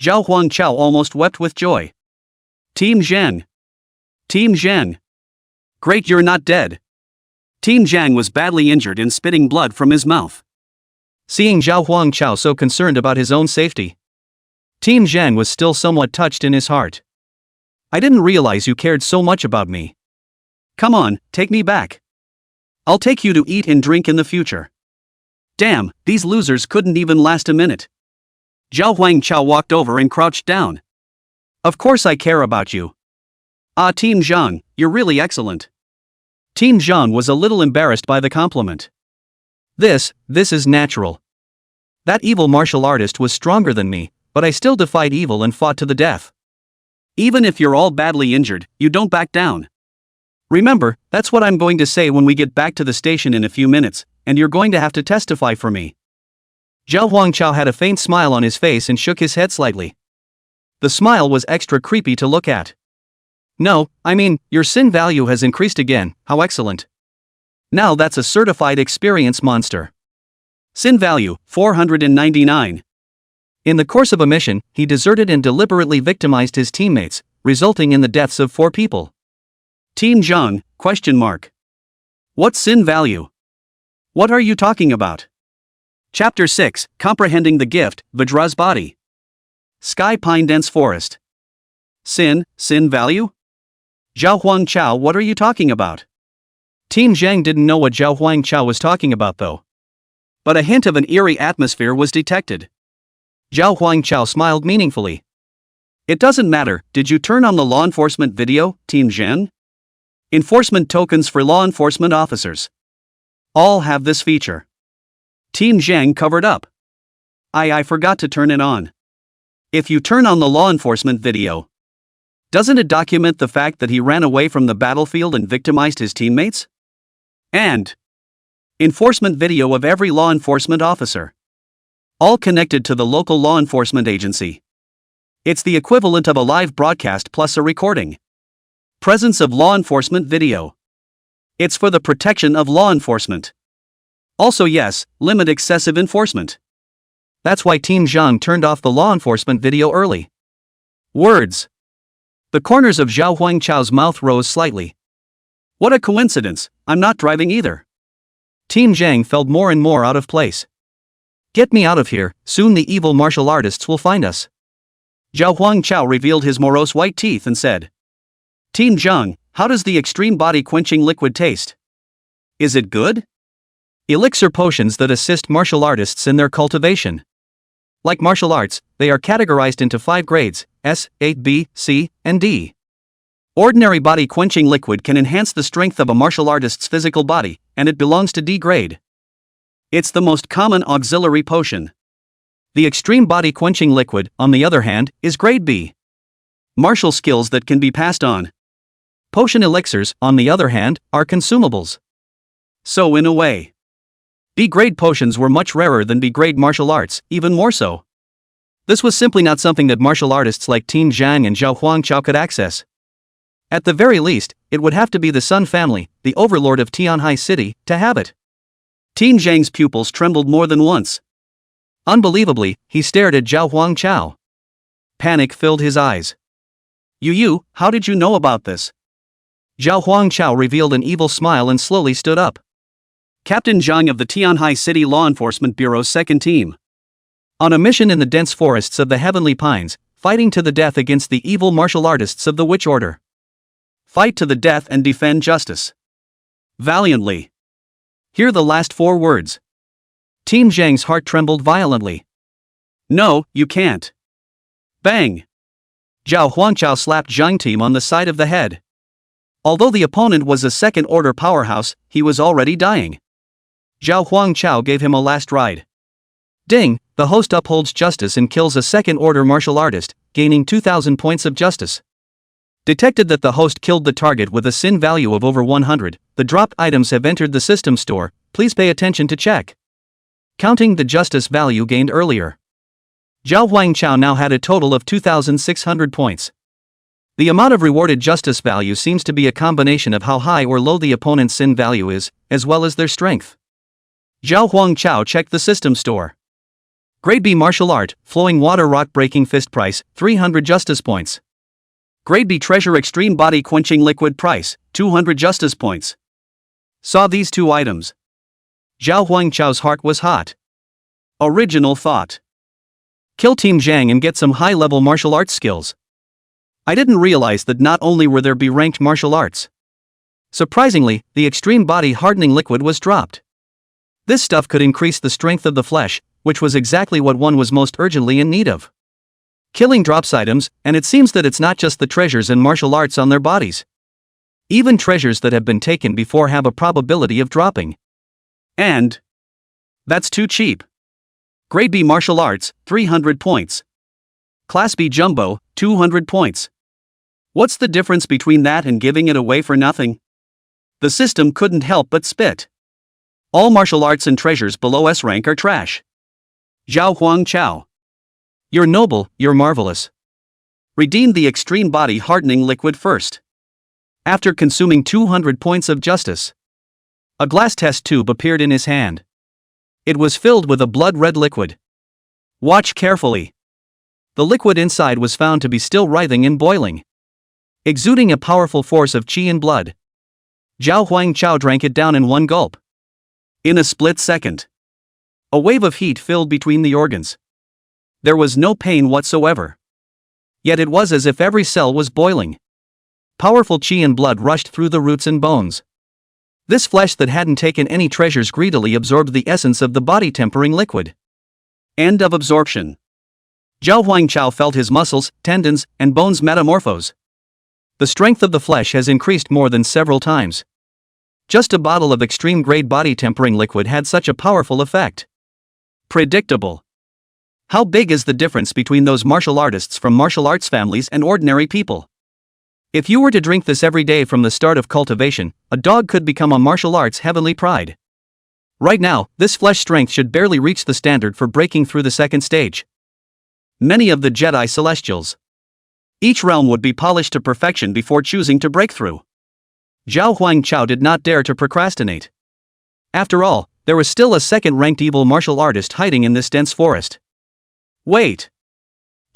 Zhao Huangchao almost wept with joy. Team Zhang. Team Zhang. Great, you're not dead. Team Zhang was badly injured and spitting blood from his mouth. Seeing Zhao Huangchao so concerned about his own safety, Team Zhang was still somewhat touched in his heart. I didn't realize you cared so much about me. Come on, take me back. I'll take you to eat and drink in the future. Damn, these losers couldn't even last a minute. Zhao Huangchao walked over and crouched down. Of course I care about you. Ah, Team Zhang, you're really excellent. Team Zhang was a little embarrassed by the compliment. This is natural. That evil martial artist was stronger than me, but I still defied evil and fought to the death. Even if you're all badly injured, you don't back down. Remember, that's what I'm going to say when we get back to the station in a few minutes, and you're going to have to testify for me. Zhao Huangchao had a faint smile on his face and shook his head slightly. The smile was extra creepy to look at. No, I mean, your sin value has increased again, how excellent. Now that's a certified experience monster. Sin value, 499. In the course of a mission, he deserted and deliberately victimized his teammates, resulting in the deaths of 4 people. Team Zhang, ? What sin value? What are you talking about? Chapter 6, Comprehending the Gift, Vajra's Body. Sky Pine Dense Forest. Sin value? Zhao Huangchao, what are you talking about? Team Zhang didn't know what Zhao Huangchao was talking about though. But a hint of an eerie atmosphere was detected. Zhao Huangchao smiled meaningfully. It doesn't matter, did you turn on the law enforcement video, Team Zhang? Enforcement tokens for law enforcement officers. All have this feature. Team Zhang covered up. I forgot to turn it on. If you turn on the law enforcement video, doesn't it document the fact that he ran away from the battlefield and victimized his teammates? And enforcement video of every law enforcement officer. All connected to the local law enforcement agency. It's the equivalent of a live broadcast plus a recording. Presence of law enforcement video. It's for the protection of law enforcement. Also yes, limit excessive enforcement. That's why Team Zhang turned off the law enforcement video early. Words. The corners of Zhao Huangchao's mouth rose slightly. What a coincidence, I'm not driving either. Team Zhang felt more and more out of place. Get me out of here, soon the evil martial artists will find us. Zhao Huangchao revealed his morose white teeth and said. Team Zhang, how does the extreme body quenching liquid taste? Is it good? Elixir potions that assist martial artists in their cultivation. Like martial arts, they are categorized into 5 grades, S, A, B, C, and D. Ordinary body quenching liquid can enhance the strength of a martial artist's physical body, and it belongs to D grade. It's the most common auxiliary potion. The extreme body quenching liquid, on the other hand, is grade B. Martial skills that can be passed on. Potion elixirs, on the other hand, are consumables. So in a way, B-grade potions were much rarer than B-grade martial arts, even more so. This was simply not something that martial artists like Team Zhang and Zhao Huangchao could access. At the very least, it would have to be the Sun family, the overlord of Tianhai City, to have it. Team Zhang's pupils trembled more than once. Unbelievably, he stared at Zhao Huangchao. Panic filled his eyes. Yu, how did you know about this? Zhao Huangchao revealed an evil smile and slowly stood up. Captain Zhang of the Tianhai City Law Enforcement Bureau's second team. On a mission in the dense forests of the Heavenly Pines, fighting to the death against the evil martial artists of the Witch Order. Fight to the death and defend justice. Valiantly. Hear the last 4 words. Team Zhang's heart trembled violently. No, you can't. Bang! Zhao Huangchao slapped Zhang Team on the side of the head. Although the opponent was a second-order powerhouse, he was already dying. Zhao Huangchao gave him a last ride. Ding, the host upholds justice and kills a second-order martial artist, gaining 2,000 points of justice. Detected that the host killed the target with a sin value of over 100, the dropped items have entered the system store, please pay attention to check. Counting the justice value gained earlier. Zhao Huangchao now had a total of 2,600 points. The amount of rewarded justice value seems to be a combination of how high or low the opponent's sin value is, as well as their strength. Zhao Huangchao checked the system store. Grade B martial art, flowing water rock breaking fist price, 300 justice points. Grade B treasure extreme body quenching liquid price, 200 justice points. Saw these 2 items. Zhao Huangchao's heart was hot. Original thought. Kill Team Zhang and get some high-level martial arts skills. I didn't realize that not only were there B-ranked martial arts. Surprisingly, the extreme body hardening liquid was dropped. This stuff could increase the strength of the flesh, which was exactly what one was most urgently in need of. Killing drops items, and it seems that it's not just the treasures and martial arts on their bodies. Even treasures that have been taken before have a probability of dropping. And that's too cheap. Grade B martial arts, 300 points. Class B jumbo, 200 points. What's the difference between that and giving it away for nothing? The system couldn't help but spit. All martial arts and treasures below S rank are trash. Zhao Huangchao. You're noble, you're marvelous. Redeem the extreme body hardening liquid first. After consuming 200 points of justice. A glass test tube appeared in his hand. It was filled with a blood-red liquid. Watch carefully. The liquid inside was found to be still writhing and boiling, exuding a powerful force of qi and blood. Zhao Huangchao drank it down in one gulp. In a split second, a wave of heat filled between the organs. There was no pain whatsoever. Yet it was as if every cell was boiling. Powerful qi and blood rushed through the roots and bones. This flesh that hadn't taken any treasures greedily absorbed the essence of the body-tempering liquid. End of absorption. Zhao Huangchao felt his muscles, tendons, and bones metamorphose. The strength of the flesh has increased more than several times. Just a bottle of extreme-grade body-tempering liquid had such a powerful effect. Predictable. How big is the difference between those martial artists from martial arts families and ordinary people? If you were to drink this every day from the start of cultivation, a dog could become a martial arts heavenly pride. Right now, this flesh strength should barely reach the standard for breaking through the second stage. Many of the Jedi Celestials. Each realm would be polished to perfection before choosing to break through. Zhao Huangchao did not dare to procrastinate. After all, there was still a second-ranked evil martial artist hiding in this dense forest. Wait.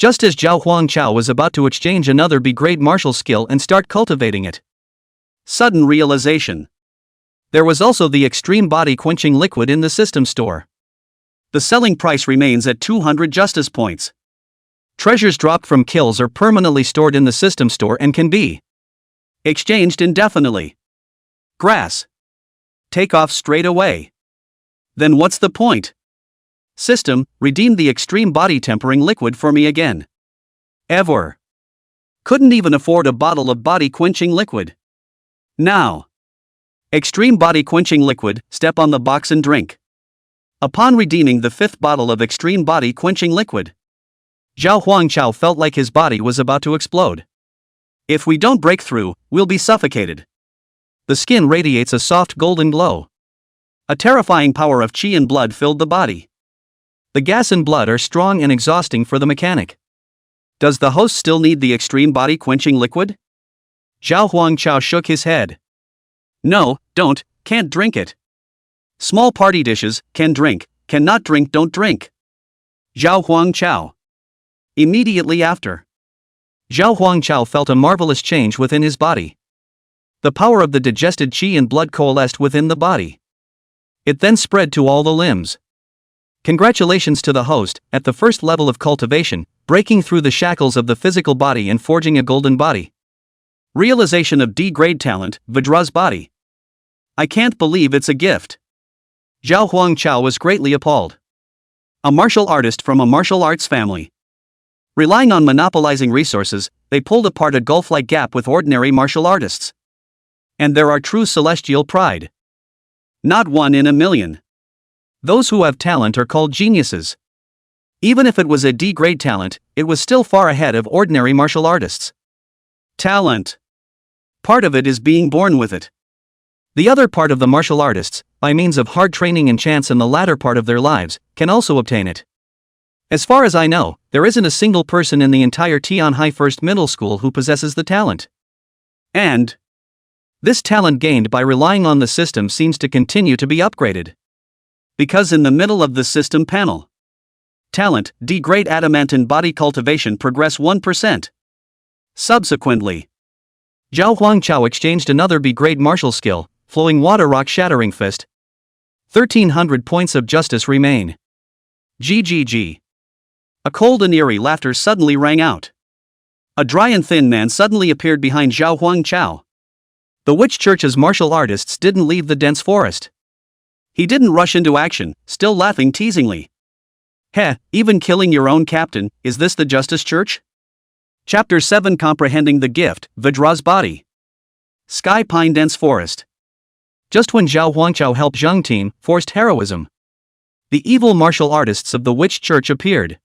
just as Zhao Huangchao was about to exchange another B-grade martial skill and start cultivating it. Sudden realization. There was also the extreme body quenching liquid in the system store. The selling price remains at 200 justice points. Treasures dropped from kills are permanently stored in the system store and can be exchanged indefinitely. Grass. Take off straight away. Then what's the point? System, redeem the extreme body tempering liquid for me again. Ever. Couldn't even afford a bottle of body quenching liquid. Now. Extreme body quenching liquid, step on the box and drink. Upon redeeming the 5th bottle of extreme body quenching liquid, Zhao Huangchao felt like his body was about to explode. If we don't break through, we'll be suffocated. The skin radiates a soft golden glow. A terrifying power of qi and blood filled the body. The gas and blood are strong and exhausting for the mechanic. Does the host still need the extreme body quenching liquid? Zhao Huangchao shook his head. No, don't, can't drink it. Small party dishes, can drink, cannot drink, don't drink. Zhao Huangchao. Immediately after, Zhao Huangchao felt a marvelous change within his body. The power of the digested qi and blood coalesced within the body. It then spread to all the limbs. Congratulations to the host, at the first level of cultivation, breaking through the shackles of the physical body and forging a golden body. Realization of D-grade talent, Vidra's body. I can't believe it's a gift. Zhao Huangchao was greatly appalled. A martial artist from a martial arts family. Relying on monopolizing resources, they pulled apart a gulf-like gap with ordinary martial artists. And there are true celestial pride. Not one in a million. Those who have talent are called geniuses. Even if it was a D-grade talent, it was still far ahead of ordinary martial artists. Talent. Part of it is being born with it. The other part of the martial artists, by means of hard training and chance in the latter part of their lives, can also obtain it. As far as I know, there isn't a single person in the entire Tianhai First Middle School who possesses the talent. And this talent gained by relying on the system seems to continue to be upgraded. Because in the middle of the system panel, talent, D-grade adamant and body cultivation progress 1%. Subsequently, Zhao Huangchao exchanged another B-grade martial skill, Flowing Water Rock Shattering Fist. 1300 points of justice remain. GGG. A cold and eerie laughter suddenly rang out. A dry and thin man suddenly appeared behind Zhao Huangchao. The Witch Church's martial artists didn't leave the dense forest. He didn't rush into action, still laughing teasingly. Heh, even killing your own captain, is this the Justice Church? Chapter 7 Comprehending the Gift, Vidra's Body. Sky Pine Dense Forest. Just when Zhao Huangchao helped Zheng Team, forced heroism, the evil martial artists of the Witch Church appeared.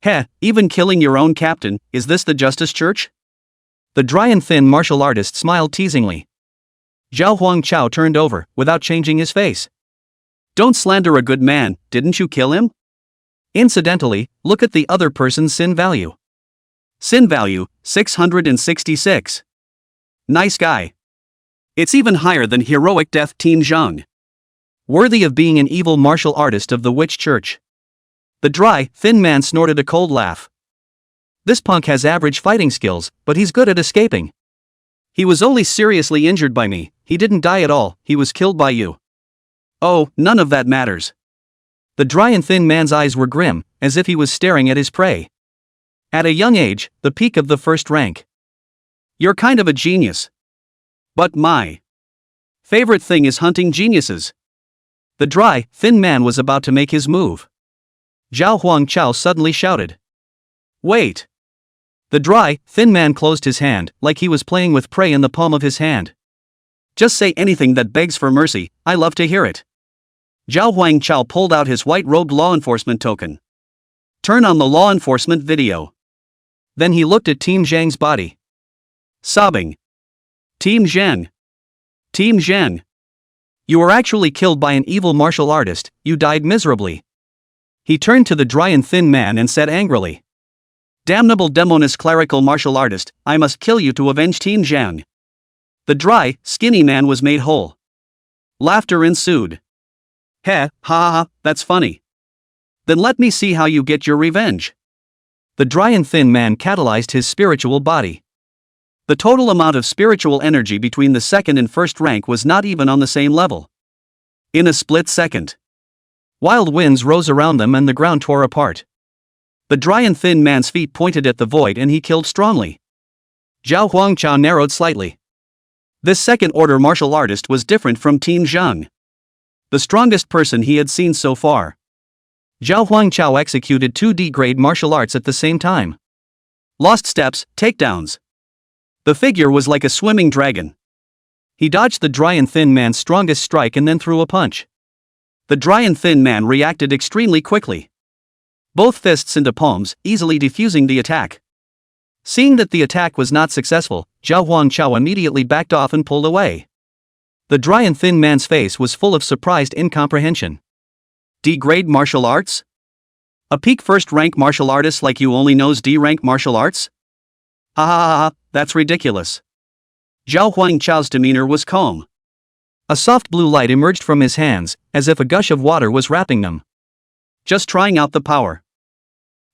Heh, even killing your own captain, is this the Justice Church? The dry and thin martial artist smiled teasingly. Zhao Huangchao turned over, without changing his face. Don't slander a good man, didn't you kill him? Incidentally, look at the other person's sin value. Sin value, 666. Nice guy. It's even higher than heroic death Team Zheng. Worthy of being an evil martial artist of the Witch Church. The dry, thin man snorted a cold laugh. This punk has average fighting skills, but he's good at escaping. He was only seriously injured by me, he didn't die at all, he was killed by you. Oh, none of that matters. The dry and thin man's eyes were grim, as if he was staring at his prey. At a young age, the peak of the first rank. You're kind of a genius. But my favorite thing is hunting geniuses. The dry, thin man was about to make his move. Zhao Huangchao suddenly shouted. Wait. The dry, thin man closed his hand, like he was playing with prey in the palm of his hand. Just say anything that begs for mercy, I love to hear it. Zhao Huangchao pulled out his white-robed law enforcement token. Turn on the law enforcement video. Then he looked at Team Zhang's body. Sobbing. Team Zhang. Team Zhang. You were actually killed by an evil martial artist, you died miserably. He turned to the dry and thin man and said angrily. Damnable demoness clerical martial artist, I must kill you to avenge Team Zhang. The dry, skinny man was made whole. Laughter ensued. Heh, ha ha ha, that's funny. Then let me see how you get your revenge. The dry and thin man catalyzed his spiritual body. The total amount of spiritual energy between the second and first rank was not even on the same level. In a split second, wild winds rose around them and the ground tore apart. The dry and thin man's feet pointed at the void and he killed strongly. Zhao Huangchao narrowed slightly. This second-order martial artist was different from Team Zhang. The strongest person he had seen so far. Zhao Huangchao executed 2D grade martial arts at the same time. Lost steps, takedowns. The figure was like a swimming dragon. He dodged the dry and thin man's strongest strike and then threw a punch. The dry and thin man reacted extremely quickly. Both fists into palms, easily defusing the attack. Seeing that the attack was not successful, Zhao Huangchao immediately backed off and pulled away. The dry and thin man's face was full of surprised incomprehension. D-grade martial arts? A peak first-rank martial artist like you only knows D-rank martial arts? That's ridiculous. Zhao Huangchao's demeanor was calm. A soft blue light emerged from his hands, as if a gush of water was wrapping them. Just trying out the power.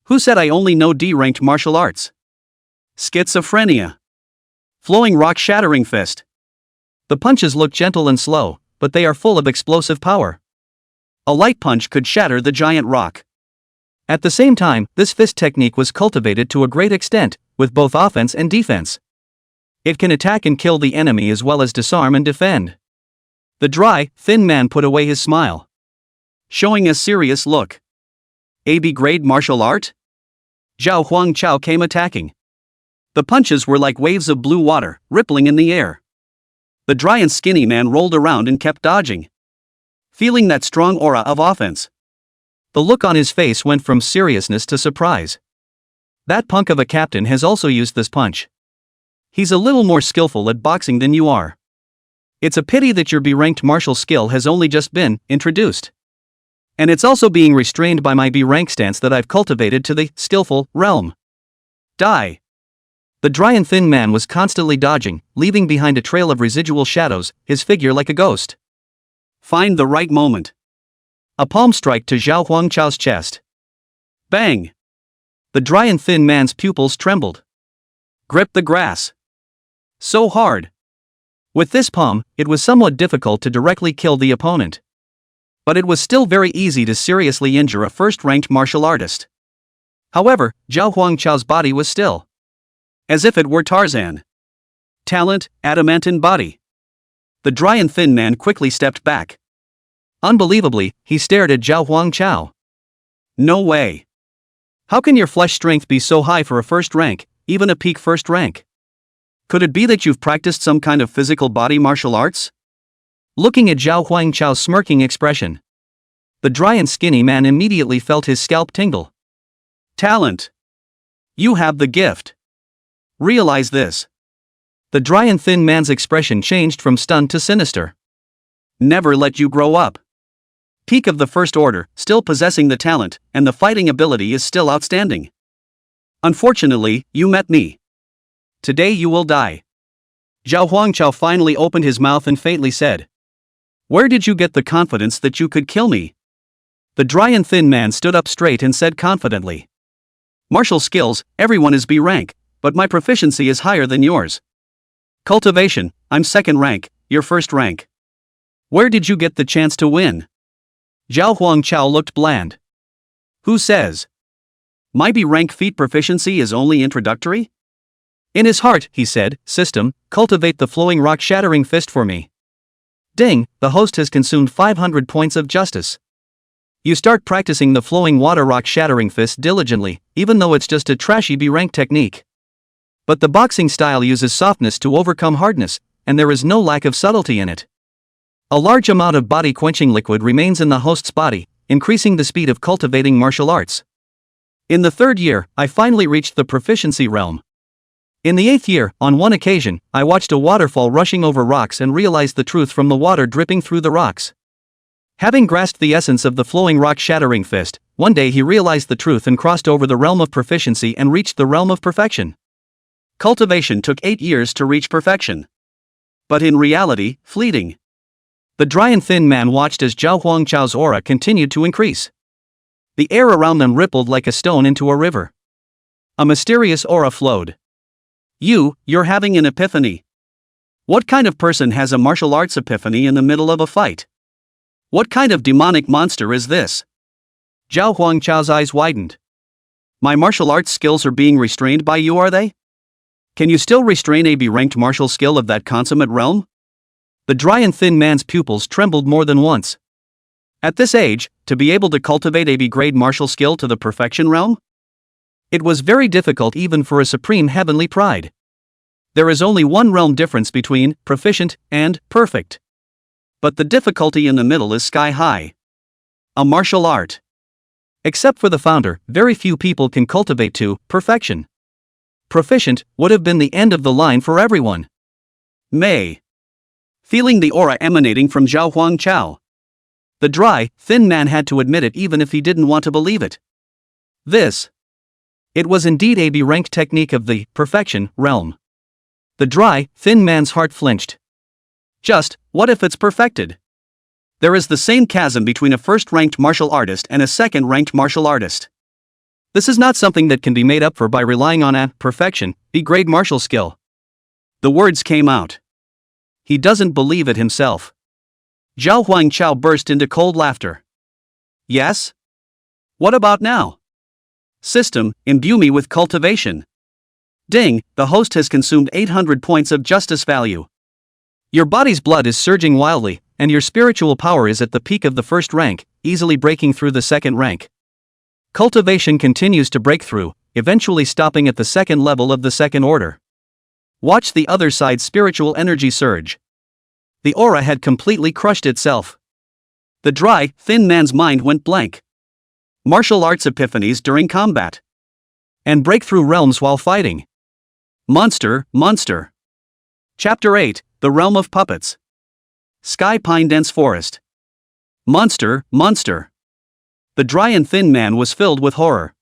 Who said I only know D-ranked martial arts? Schizophrenia. Flowing rock-shattering fist. The punches look gentle and slow, but they are full of explosive power. A light punch could shatter the giant rock. At the same time, this fist technique was cultivated to a great extent, with both offense and defense. It can attack and kill the enemy as well as disarm and defend. The dry, thin man put away his smile, showing a serious look. AB grade martial art? Zhao Huangchao came attacking. The punches were like waves of blue water, rippling in the air. The dry and skinny man rolled around and kept dodging, feeling that strong aura of offense. The look on his face went from seriousness to surprise. That punk of a captain has also used this punch. He's a little more skillful at boxing than you are. It's a pity that your B-ranked martial skill has only just been introduced. And it's also being restrained by my B-rank stance that I've cultivated to the skillful realm. Die. The dry and thin man was constantly dodging, leaving behind a trail of residual shadows, his figure like a ghost. Find the right moment. A palm strike to Zhao Huangchao's chest. Bang! The dry and thin man's pupils trembled. Grip the grass. So hard. With this palm, it was somewhat difficult to directly kill the opponent. But it was still very easy to seriously injure a first-ranked martial artist. However, Zhao Huangchao's body was still, as if it were Tarzan. Talent, adamant body. The dry and thin man quickly stepped back. Unbelievably, he stared at Zhao Huangchao. No way. How can your flesh strength be so high for a first rank, even a peak first rank? Could it be that you've practiced some kind of physical body martial arts? Looking at Zhao Huangchao's smirking expression, the dry and skinny man immediately felt his scalp tingle. Talent. You have the gift. Realize this. The dry and thin man's expression changed from stunned to sinister. Never let you grow up. Peak of the first order, still possessing the talent, and the fighting ability is still outstanding. Unfortunately, you met me. Today you will die. Zhao Huangchao finally opened his mouth and faintly said, Where did you get the confidence that you could kill me? The dry and thin man stood up straight and said confidently, Martial skills, everyone is B rank, but my proficiency is higher than yours. Cultivation, I'm second rank, you're first rank. Where did you get the chance to win? Zhao Huangchao looked bland. Who says? My B-rank feat proficiency is only introductory? In his heart, he said, System, cultivate the flowing rock-shattering fist for me. Ding, the host has consumed 500 points of justice. You start practicing the flowing water rock-shattering fist diligently, even though it's just a trashy B-rank technique. But the boxing style uses softness to overcome hardness, and there is no lack of subtlety in it. A large amount of body-quenching liquid remains in the host's body, increasing the speed of cultivating martial arts. In the third year, I finally reached the proficiency realm. In the 8th year, on one occasion, I watched a waterfall rushing over rocks and realized the truth from the water dripping through the rocks. Having grasped the essence of the flowing rock-shattering fist, one day he realized the truth and crossed over the realm of proficiency and reached the realm of perfection. Cultivation took 8 years to reach perfection. But in reality, fleeting. The dry and thin man watched as Zhao Huangchao's aura continued to increase. The air around them rippled like a stone into a river. A mysterious aura flowed. You're having an epiphany. What kind of person has a martial arts epiphany in the middle of a fight? What kind of demonic monster is this? Zhao Huangchao's eyes widened. My martial arts skills are being restrained by you, are they? Can you still restrain a B-ranked martial skill of that consummate realm? The dry and thin man's pupils trembled more than once. At this age, to be able to cultivate a B-grade martial skill to the perfection realm? It was very difficult even for a supreme heavenly pride. There is only one realm difference between proficient and perfect. But the difficulty in the middle is sky high. A martial art. Except for the founder, very few people can cultivate to perfection. Proficient would have been the end of the line for everyone. May. Feeling the aura emanating from Zhao Huangchao. The dry, thin man had to admit it even if he didn't want to believe it. It was indeed a B-rank technique of the perfection realm. The dry, thin man's heart flinched. Just, what if it's perfected? There is the same chasm between a first-ranked martial artist and a second-ranked martial artist. This is not something that can be made up for by relying on a perfection, B-grade martial skill. The words came out. He doesn't believe it himself. Zhao Huangchao burst into cold laughter. Yes? What about now? System, imbue me with cultivation. Ding, the host has consumed 800 points of justice value. Your body's blood is surging wildly, and your spiritual power is at the peak of the first rank, easily breaking through the second rank. Cultivation continues to break through, eventually stopping at the second level of the second order. Watch the other side's spiritual energy surge. The aura had completely crushed itself. The dry, thin man's mind went blank. Martial arts epiphanies during combat. And breakthrough realms while fighting. Monster. Chapter 8, The Realm of Puppets. Sky Pine Dense Forest. Monster. The dry and thin man was filled with horror.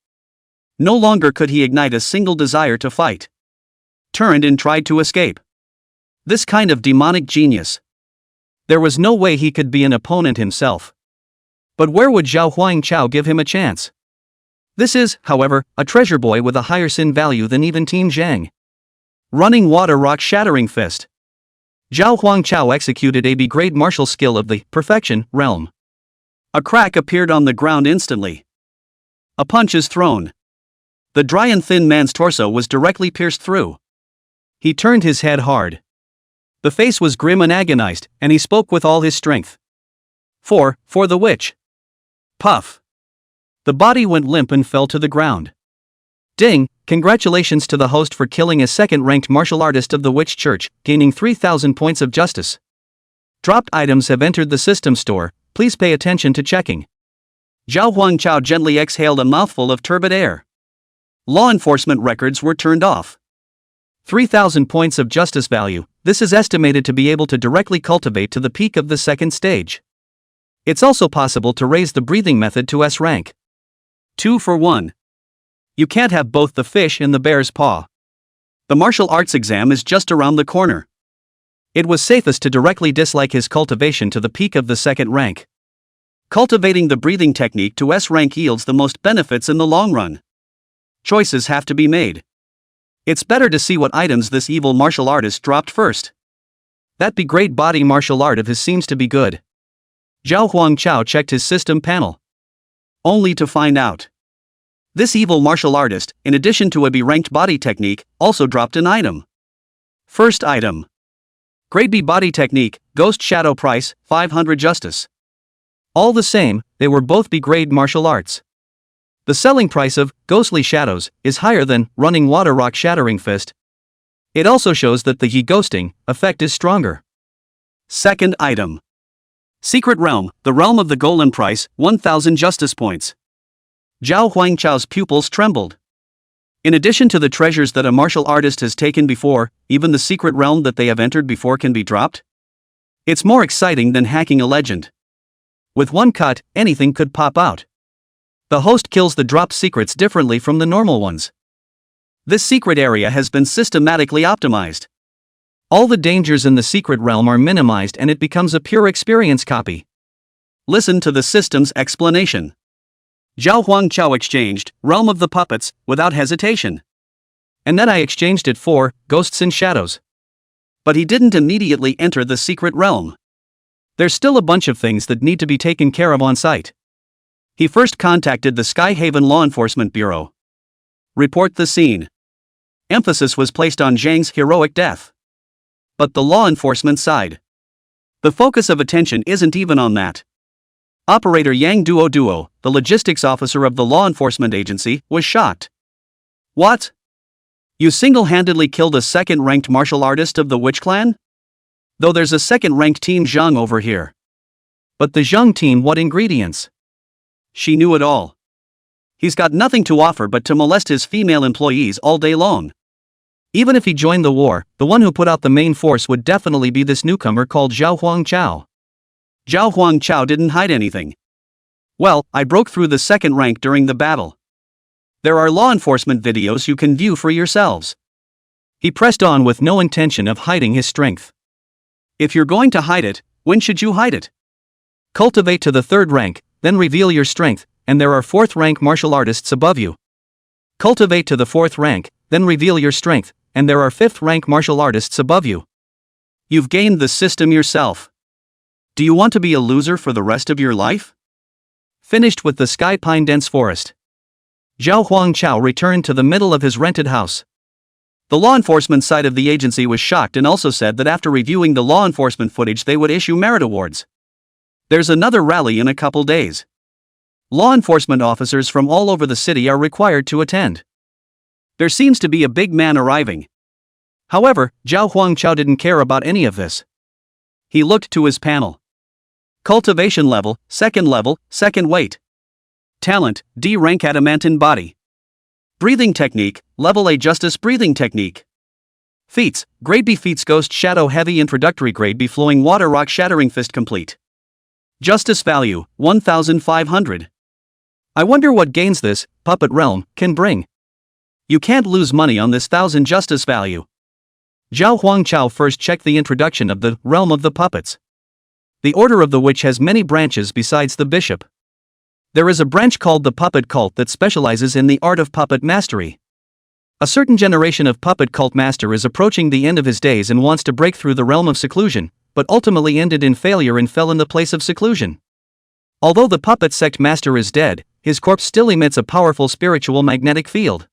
No longer could he ignite a single desire to fight. Turned and tried to escape. This kind of demonic genius. There was no way he could be an opponent himself. But where would Zhao Huangchao give him a chance? This is, however, a treasure boy with a higher sin value than even Team Zhang. Running Water Rock Shattering Fist. Zhao Huangchao executed a B-grade martial skill of the perfection realm. A crack appeared on the ground instantly. A punch is thrown. The dry and thin man's torso was directly pierced through. He turned his head hard. The face was grim and agonized, and he spoke with all his strength. For the witch. Puff. The body went limp and fell to the ground. Ding, congratulations to the host for killing a second-ranked martial artist of the Witch Church, gaining 3,000 points of justice. Dropped items have entered the system store, please pay attention to checking. Zhao Huangchao gently exhaled a mouthful of turbid air. Law enforcement records were turned off. 3,000 points of justice value, this is estimated to be able to directly cultivate to the peak of the second stage. It's also possible to raise the breathing method to S rank. 2 for 1. You can't have both the fish and the bear's paw. The martial arts exam is just around the corner. It was safest to directly dislike his cultivation to the peak of the second rank. Cultivating the breathing technique to S rank yields the most benefits in the long run. Choices have to be made. It's better to see what items this evil martial artist dropped first. That B-grade body martial art of his seems to be good. Zhao Huangchao checked his system panel. Only to find out. This evil martial artist, in addition to a B-ranked body technique, also dropped an item. First item. Grade B body technique, Ghost Shadow price, 500 justice. All the same, they were both B-grade martial arts. The selling price of Ghostly Shadows is higher than Running Water Rock Shattering Fist. It also shows that the He-ghosting effect is stronger. Second item. Secret Realm, the Realm of the Golem price, 1,000 justice points. Zhao Huangchao's pupils trembled. In addition to the treasures that a martial artist has taken before, even the secret realm that they have entered before can be dropped? It's more exciting than hacking a legend. With one cut, anything could pop out. The host kills the dropped secrets differently from the normal ones. This secret area has been systematically optimized. All the dangers in the secret realm are minimized and it becomes a pure experience copy. Listen to the system's explanation. Zhao Huangchao exchanged Realm of the Puppets without hesitation. And then I exchanged it for Ghosts and Shadows. But he didn't immediately enter the secret realm. There's still a bunch of things that need to be taken care of on site. He first contacted the Skyhaven Law Enforcement Bureau. Report the scene. Emphasis was placed on Zhang's heroic death. But the law enforcement side. The focus of attention isn't even on that. Operator Yang Duo, the logistics officer of the law enforcement agency, was shocked. What? You single-handedly killed a second-ranked martial artist of the Witch Clan? Though there's a second-ranked Team Zhang over here. But the Zhang team, what ingredients? She knew it all. He's got nothing to offer but to molest his female employees all day long. Even if he joined the war, the one who put out the main force would definitely be this newcomer called Zhao Huangchao. Zhao Huangchao didn't hide anything. Well, I broke through the second rank during the battle. There are law enforcement videos you can view for yourselves. He pressed on with no intention of hiding his strength. If you're going to hide it, when should you hide it? Cultivate to the third rank, then reveal your strength, and there are fourth rank martial artists above you. Cultivate to the fourth rank, then reveal your strength, and there are fifth rank martial artists above you. You've gained the system yourself. Do you want to be a loser for the rest of your life? Finished with the sky pine dense forest. Zhao Huangchao returned to the middle of his rented house. The law enforcement side of the agency was shocked and also said that after reviewing the law enforcement footage they would issue merit awards. There's another rally in a couple days. Law enforcement officers from all over the city are required to attend. There seems to be a big man arriving. However, Zhao Huangchao didn't care about any of this. He looked to his panel. Cultivation level, second weight. Talent, D rank Adamant in body. Breathing technique, level A justice breathing technique. Feats, grade B feats ghost shadow heavy introductory grade B flowing water rock shattering fist complete. Justice value, 1500. I wonder what gains this puppet realm can bring. You can't lose money on this 1000 justice value. Zhao Huangchao first checked the introduction of the realm of the puppets. The Order of the Witch has many branches besides the bishop. There is a branch called the puppet cult that specializes in the art of puppet mastery. A certain generation of puppet cult master is approaching the end of his days and wants to break through the realm of seclusion, but ultimately ended in failure and fell in the place of seclusion. Although the puppet sect master is dead, his corpse still emits a powerful spiritual magnetic field,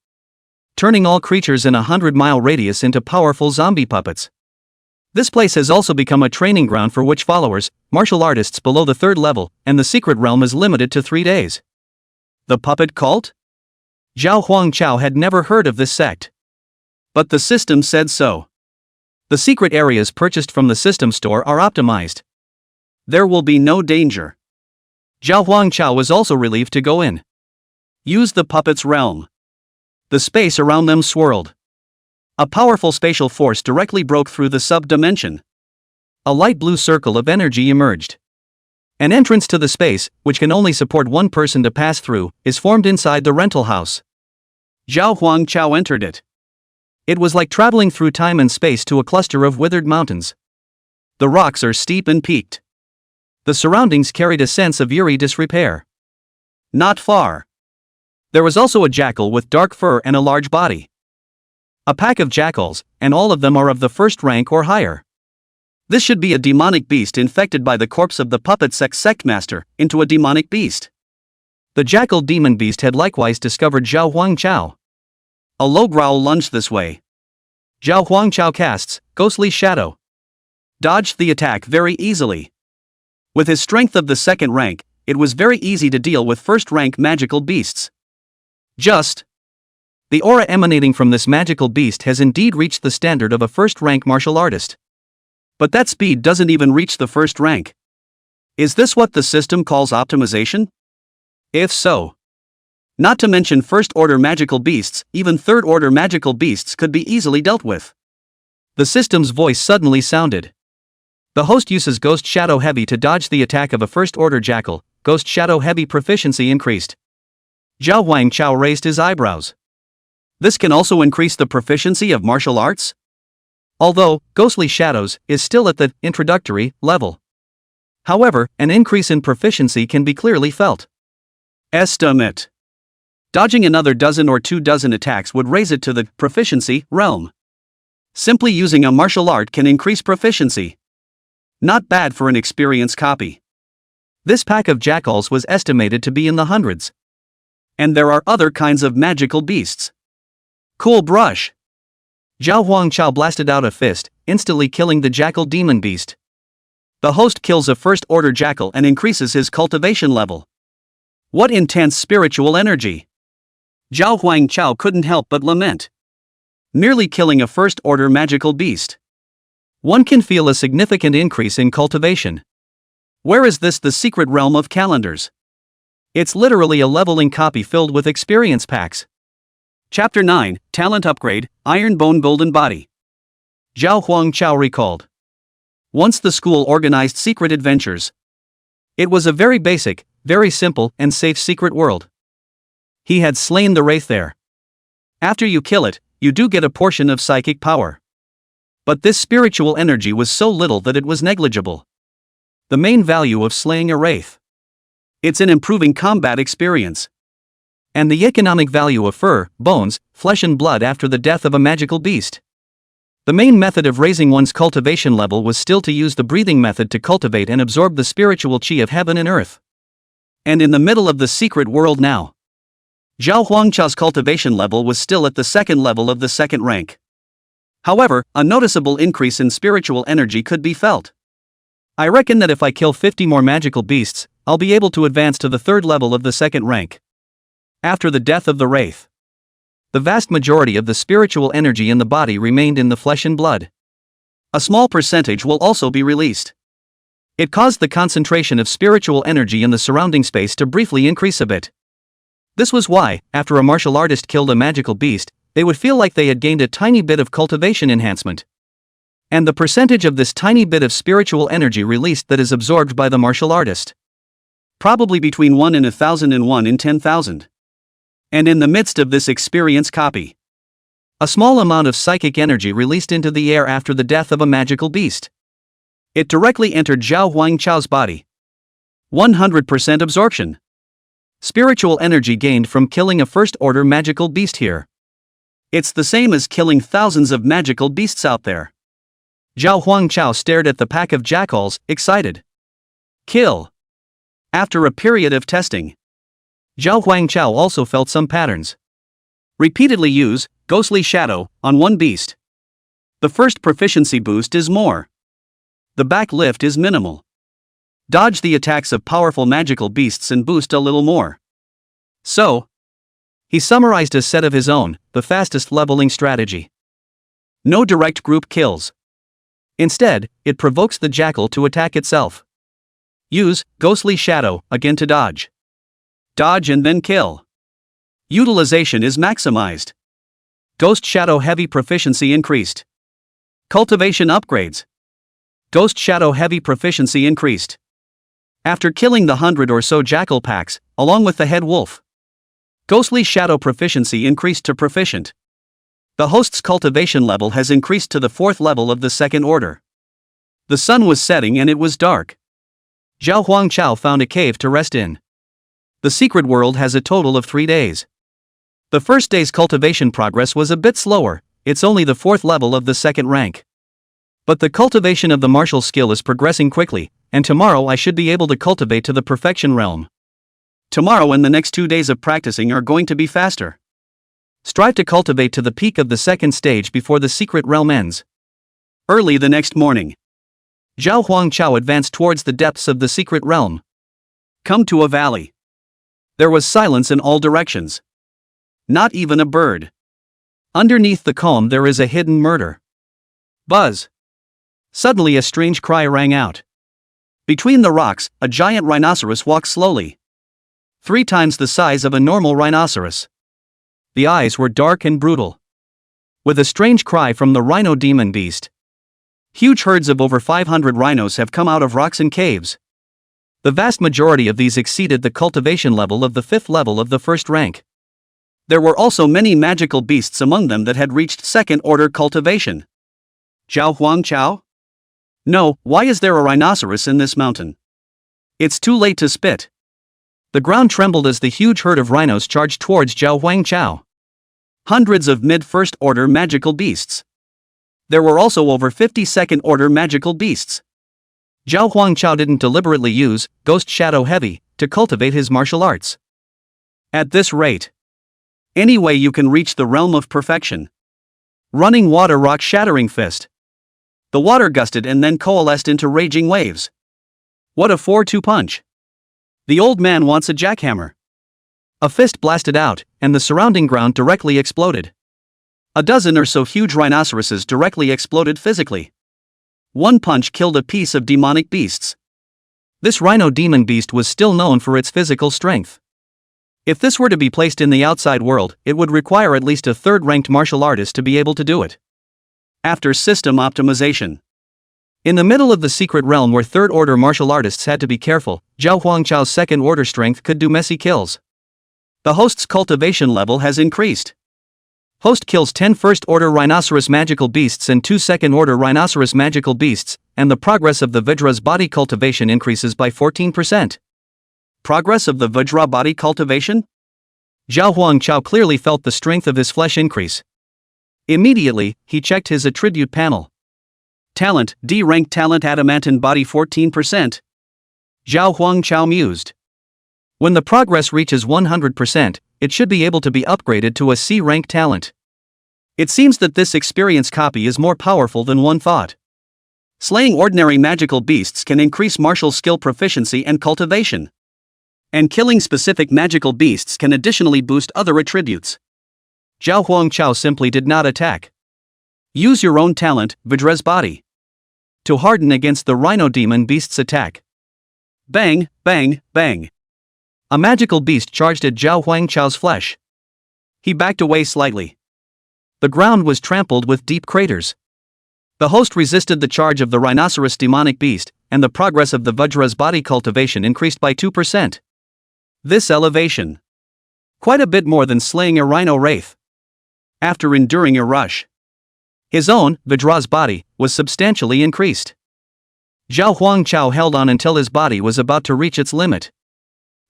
turning all creatures in a 100-mile radius into powerful zombie puppets. This place has also become a training ground for witch followers, martial artists below the third level, and the secret realm is limited to 3 days. The puppet cult? Zhao Huangchao had never heard of this sect. But the system said so. The secret areas purchased from the system store are optimized. There will be no danger. Zhao Huangchao was also relieved to go in. Use the puppet's realm. The space around them swirled. A powerful spatial force directly broke through the sub-dimension. A light blue circle of energy emerged. An entrance to the space, which can only support one person to pass through, is formed inside the rental house. Zhao Huangchao entered it. It was like traveling through time and space to a cluster of withered mountains. The rocks are steep and peaked. The surroundings carried a sense of eerie disrepair. Not far. There was also a jackal with dark fur and a large body. A pack of jackals, and all of them are of the first rank or higher. This should be a demonic beast infected by the corpse of the puppet sect master, into a demonic beast. The jackal demon beast had likewise discovered Zhao Huangchao. A low growl lunged this way. Zhao Huangchao casts Ghostly Shadow. Dodged the attack very easily. With his strength of the second rank, it was very easy to deal with first rank magical beasts. The aura emanating from this magical beast has indeed reached the standard of a first-rank martial artist. But that speed doesn't even reach the first rank. Is this what the system calls optimization? If so. Not to mention first-order magical beasts, even third-order magical beasts could be easily dealt with. The system's voice suddenly sounded. The host uses Ghost Shadow Heavy to dodge the attack of a first-order jackal. Ghost Shadow Heavy proficiency increased. Zhao Huangchao raised his eyebrows. This can also increase the proficiency of martial arts? Although, Ghostly Shadows is still at the introductory level. However, an increase in proficiency can be clearly felt. Estimate. Dodging another dozen or 2 dozen attacks would raise it to the proficiency realm. Simply using a martial art can increase proficiency. Not bad for an experienced copy. This pack of jackals was estimated to be in the hundreds. And there are other kinds of magical beasts. Cool brush. Zhao Huangchao blasted out a fist, instantly killing the jackal demon beast. The host kills a first-order jackal and increases his cultivation level. What intense spiritual energy! Zhao Huangchao couldn't help but lament. Merely killing a first-order magical beast. One can feel a significant increase in cultivation. Where is this the secret realm of calendars? It's literally a leveling copy filled with experience packs. Chapter 9, Talent Upgrade, Iron Bone Golden Body. Zhao Huangchao recalled. Once the school organized secret adventures. It was a very basic, very simple, and safe secret world. He had slain the wraith there. After you kill it, you do get a portion of psychic power. But this spiritual energy was so little that it was negligible. The main value of slaying a wraith. It's an improving combat experience. And the economic value of fur, bones, flesh and blood after the death of a magical beast. The main method of raising one's cultivation level was still to use the breathing method to cultivate and absorb the spiritual chi of heaven and earth. And in the middle of the secret world now. Zhao Huangchao's cultivation level was still at the second level of the second rank. However, a noticeable increase in spiritual energy could be felt. I reckon that if I kill 50 more magical beasts, I'll be able to advance to the third level of the second rank. After the death of the wraith, the vast majority of the spiritual energy in the body remained in the flesh and blood. A small percentage will also be released. It caused the concentration of spiritual energy in the surrounding space to briefly increase a bit. This was why, after a martial artist killed a magical beast, they would feel like they had gained a tiny bit of cultivation enhancement. And the percentage of this tiny bit of spiritual energy released that is absorbed by the martial artist. Probably between 1 in 1,000 and 1 in 10,000. And in the midst of this experience copy, a small amount of psychic energy released into the air after the death of a magical beast. It directly entered Zhao Huangchao's body. 100% absorption. Spiritual energy gained from killing a first-order magical beast here. It's the same as killing thousands of magical beasts out there. Zhao Huangchao stared at the pack of jackals, excited. Kill. After a period of testing, Zhao Huangchao also felt some patterns. Repeatedly use Ghostly Shadow on one beast. The first proficiency boost is more. The back lift is minimal. Dodge the attacks of powerful magical beasts and boost a little more. So, he summarized a set of his own, the fastest leveling strategy. No direct group kills. Instead, it provokes the jackal to attack itself. Use Ghostly Shadow again to dodge. Dodge and then kill. Utilization is maximized. Ghost Shadow Heavy proficiency increased. Cultivation upgrades. Ghost Shadow Heavy proficiency increased. After killing the 100 or so jackal packs, along with the head wolf, Ghostly Shadow proficiency increased to proficient. The host's cultivation level has increased to the 4th level of the second order. The sun was setting and it was dark. Zhao Huangchao found a cave to rest in. The secret world has a total of 3 days. The first day's cultivation progress was a bit slower, it's only the 4th level of the second rank. But the cultivation of the martial skill is progressing quickly, and tomorrow I should be able to cultivate to the perfection realm. Tomorrow and the next 2 days of practicing are going to be faster. Strive to cultivate to the peak of the second stage before the secret realm ends. Early the next morning, Zhao Huangchao advanced towards the depths of the secret realm. Come to a valley. There was silence in all directions. Not even a bird. Underneath the calm there is a hidden murder. Buzz. Suddenly a strange cry rang out. Between the rocks, a giant rhinoceros walks slowly. 3 times the size of a normal rhinoceros. The eyes were dark and brutal. With a strange cry from the rhino demon beast. Huge herds of over 500 rhinos have come out of rocks and caves. The vast majority of these exceeded the cultivation level of the 5th level of the first rank. There were also many magical beasts among them that had reached second-order cultivation. Zhao Huangchao? No, why is there a rhinoceros in this mountain? It's too late to spit. The ground trembled as the huge herd of rhinos charged towards Zhao Huangchao. Hundreds of mid-first order magical beasts. There were also over 50 second-order magical beasts. Zhao Huangchao didn't deliberately use Ghost Shadow Heavy to cultivate his martial arts. At this rate, any way you can reach the realm of perfection. Running water rock shattering fist. The water gusted and then coalesced into raging waves. What a 4-2 punch. The old man wants a jackhammer. A fist blasted out, and the surrounding ground directly exploded. A dozen or so huge rhinoceroses directly exploded physically. One punch killed a piece of demonic beasts. This rhino demon beast was still known for its physical strength. If this were to be placed in the outside world, it would require at least a third-ranked martial artist to be able to do it. After system optimization. In the middle of the secret realm where third-order martial artists had to be careful, Zhao Huangchao's second-order strength could do messy kills. The host's cultivation level has increased. Host kills 10 first-order rhinoceros magical beasts and 2 second-order rhinoceros magical beasts, and the progress of the Vajra's body cultivation increases by 14%. Progress of the Vajra body cultivation? Zhao Huangchao clearly felt the strength of his flesh increase. Immediately, he checked his attribute panel. Talent, D-rank talent Adamant in body 14%. Zhao Huangchao mused. When the progress reaches 100%, it should be able to be upgraded to a C-rank talent. It seems that this experience copy is more powerful than one thought. Slaying ordinary magical beasts can increase martial skill proficiency and cultivation. And killing specific magical beasts can additionally boost other attributes. Zhao Huangchao simply did not attack. Use your own talent, Vajra's body, to harden against the rhino demon beast's attack. Bang, bang, bang. A magical beast charged at Zhao Huangchao's flesh. He backed away slightly. The ground was trampled with deep craters. The host resisted the charge of the rhinoceros demonic beast, and the progress of the Vajra's body cultivation increased by 2%. This elevation. Quite a bit more than slaying a rhino wraith. After enduring a rush. His own, Vajra's body, was substantially increased. Zhao Huangchao held on until his body was about to reach its limit.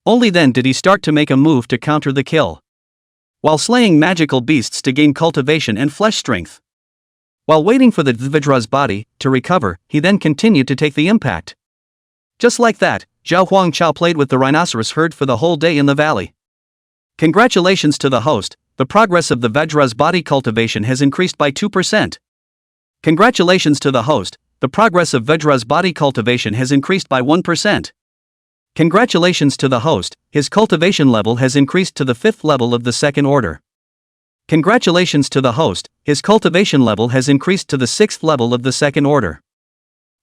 Only then did he start to make a move to counter the kill. While slaying magical beasts to gain cultivation and flesh strength. While waiting for the Vajra's body to recover, he then continued to take the impact. Just like that, Zhao Huangchao played with the rhinoceros herd for the whole day in the valley. Congratulations to the host, the progress of the Vajra's body cultivation has increased by 2%. Congratulations to the host, the progress of Vajra's body cultivation has increased by 1%. Congratulations to the host, his cultivation level has increased to the 5th level of the second order. Congratulations to the host, his cultivation level has increased to the 6th level of the second order.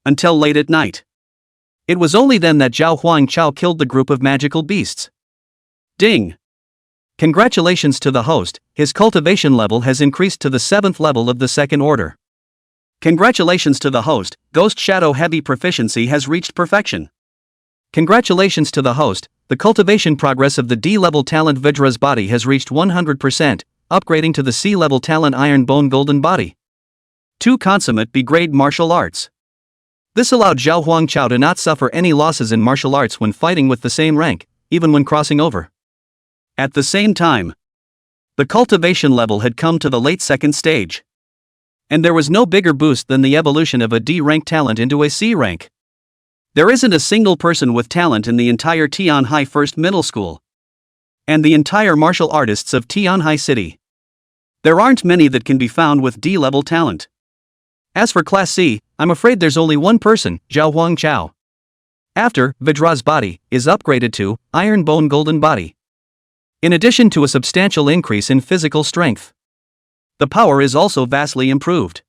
Until late at night. It was only then that Zhao Huangchao killed the group of magical beasts. Ding! Congratulations to the host, his cultivation level has increased to the 7th level of the second order. Congratulations to the host, Ghost Shadow Heavy proficiency has reached perfection. Congratulations to the host, the cultivation progress of the D-level talent Vajra's body has reached 100%, upgrading to the C-level talent Iron Bone Golden Body. 2 Consummate B-grade martial arts. This allowed Zhao Huangchao to not suffer any losses in martial arts when fighting with the same rank, even when crossing over. At the same time, the cultivation level had come to the late second stage. And there was no bigger boost than the evolution of a D-rank talent into a C rank. There isn't a single person with talent in the entire Tianhai First Middle School. And the entire martial artists of Tianhai City. There aren't many that can be found with D-level talent. As for Class C, I'm afraid there's only one person, Zhao Huangchao. After, Vajra's body is upgraded to Iron Bone Golden Body. In addition to a substantial increase in physical strength. The power is also vastly improved.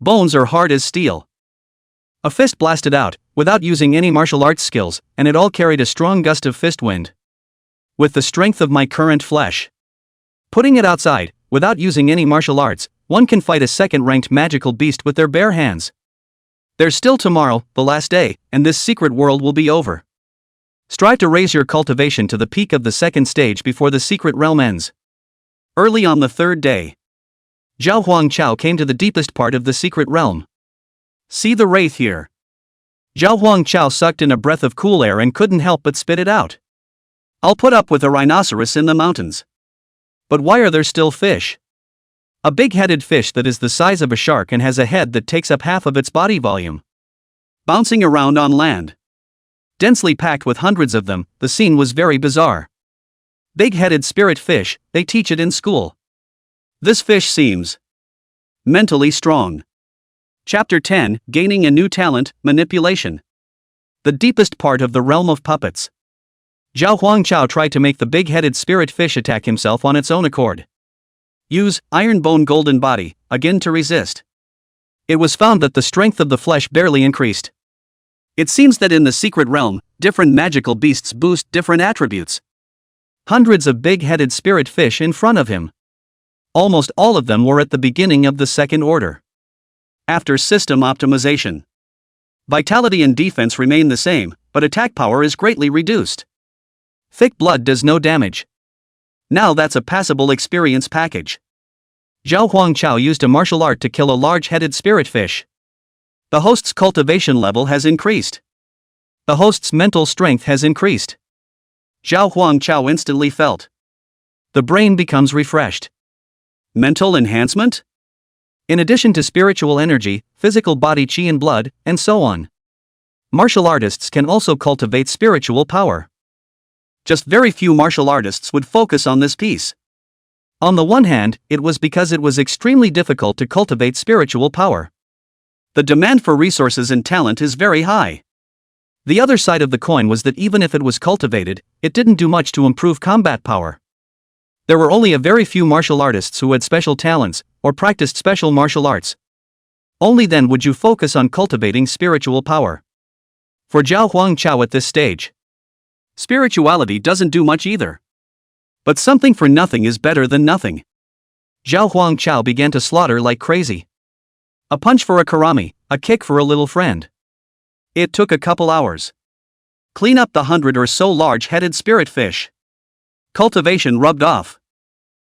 Bones are hard as steel. A fist blasted out, without using any martial arts skills, and it all carried a strong gust of fist wind. With the strength of my current flesh. Putting it outside, without using any martial arts, one can fight a second-ranked magical beast with their bare hands. There's still tomorrow, the last day, and this secret world will be over. Strive to raise your cultivation to the peak of the second stage before the secret realm ends. Early on the third day, Zhao Huangchao came to the deepest part of the secret realm. See the wraith here. Zhao Huangchao sucked in a breath of cool air and couldn't help but spit it out. I'll put up with a rhinoceros in the mountains. But why are there still fish? A big-headed fish that is the size of a shark and has a head that takes up half of its body volume. Bouncing around on land. Densely packed with hundreds of them, the scene was very bizarre. Big-headed spirit fish, they teach it in school. This fish seems mentally strong. Chapter 10, Gaining a New Talent, Manipulation. The deepest part of the realm of puppets. Zhao Huangchao tried to make the big-headed spirit fish attack himself on its own accord. Use Iron Bone Golden Body, again to resist. It was found that the strength of the flesh barely increased. It seems that in the secret realm, different magical beasts boost different attributes. Hundreds of big-headed spirit fish in front of him. Almost all of them were at the beginning of the second order. After system optimization, vitality and defense remain the same, but attack power is greatly reduced. Thick blood does no damage. Now that's a passable experience package. Zhao Huangchao used a martial art to kill a large-headed spirit fish. The host's cultivation level has increased. The host's mental strength has increased. Zhao Huangchao instantly felt. The brain becomes refreshed. Mental enhancement? In addition to spiritual energy, physical body chi and blood, and so on. Martial artists can also cultivate spiritual power. Just very few martial artists would focus on this piece. On the one hand, it was because it was extremely difficult to cultivate spiritual power. The demand for resources and talent is very high. The other side of the coin was that even if it was cultivated, it didn't do much to improve combat power. There were only a very few martial artists who had special talents, or practiced special martial arts. Only then would you focus on cultivating spiritual power. For Zhao Huangchao at this stage, spirituality doesn't do much either. But something for nothing is better than nothing. Zhao Huangchao began to slaughter like crazy. A punch for a karami, a kick for a little friend. It took a couple hours. Clean up the 100 or so large-headed spirit fish. Cultivation rubbed off.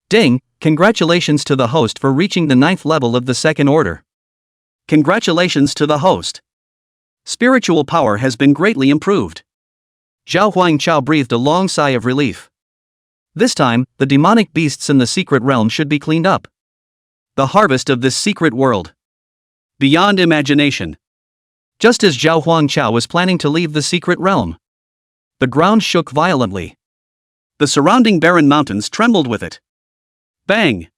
Ding, congratulations to the host for reaching the 9th level of the second order. Congratulations to the host. Spiritual power has been greatly improved. Zhao Huangchao breathed a long sigh of relief. This time, the demonic beasts in the secret realm should be cleaned up. The harvest of this secret world. Beyond imagination. Just as Zhao Huangchao was planning to leave the secret realm, the ground shook violently. The surrounding barren mountains trembled with it. Bang!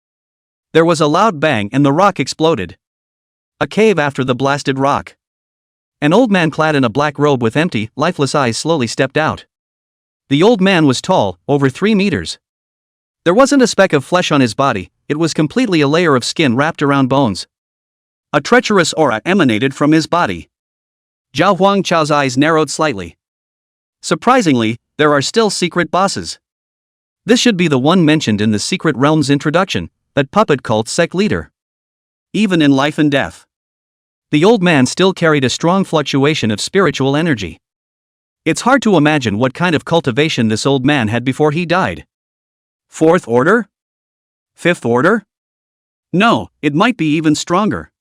There was a loud bang and the rock exploded. A cave after the blasted rock. An old man clad in a black robe with empty, lifeless eyes slowly stepped out. The old man was tall, over 3 meters. There wasn't a speck of flesh on his body, it was completely a layer of skin wrapped around bones. A treacherous aura emanated from his body. Zhao Huangchao's eyes narrowed slightly. Surprisingly, there are still secret bosses. This should be the one mentioned in the Secret Realm's introduction, that puppet cult sect leader. Even in life and death, the old man still carried a strong fluctuation of spiritual energy. It's hard to imagine what kind of cultivation this old man had before he died. 4th order? 5th order? No, it might be even stronger.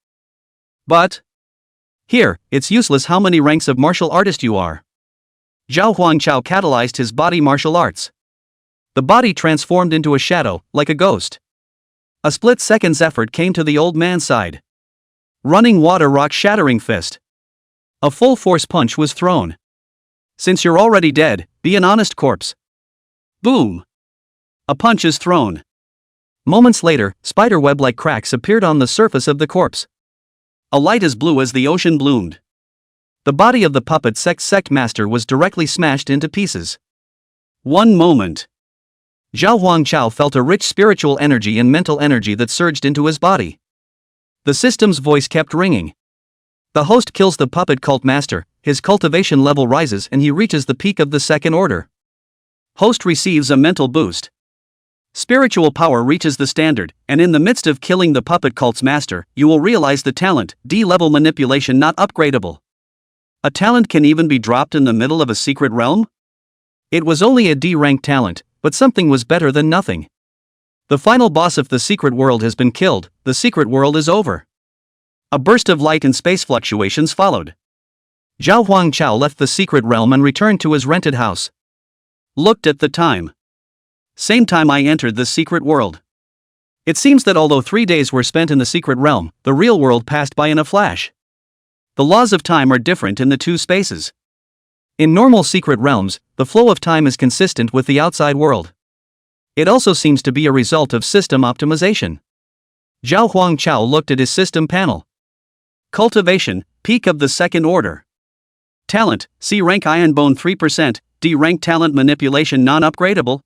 But here, it's useless how many ranks of martial artist you are. Zhao Huangchao catalyzed his body martial arts. The body transformed into a shadow, like a ghost. A split-second's effort came to the old man's side. Running water rock shattering fist. A full-force punch was thrown. Since you're already dead, be an honest corpse. Boom! A punch is thrown. Moments later, spiderweb-like cracks appeared on the surface of the corpse. A light as blue as the ocean bloomed. The body of the puppet sect master was directly smashed into pieces. One moment. Zhao Huangchao felt a rich spiritual energy and mental energy that surged into his body. The system's voice kept ringing. The host kills the puppet cult master, his cultivation level rises and he reaches the peak of the second order. Host receives a mental boost. Spiritual power reaches the standard, and in the midst of killing the puppet cult's master, you will realize the talent, D-level manipulation not upgradable. A talent can even be dropped in the middle of a secret realm? It was only a D-rank talent, but something was better than nothing. The final boss of the secret world has been killed, the secret world is over. A burst of light and space fluctuations followed. Zhao Huangchao left the secret realm and returned to his rented house. Looked at the time. Same time I entered the secret world. It seems that although 3 days were spent in the secret realm, the real world passed by in a flash. The laws of time are different in the two spaces. In normal secret realms, the flow of time is consistent with the outside world. It also seems to be a result of system optimization. Zhao Huangchao looked at his system panel. Cultivation, peak of the second order. Talent, C rank Iron Bone 3%, D rank Talent Manipulation non-upgradable.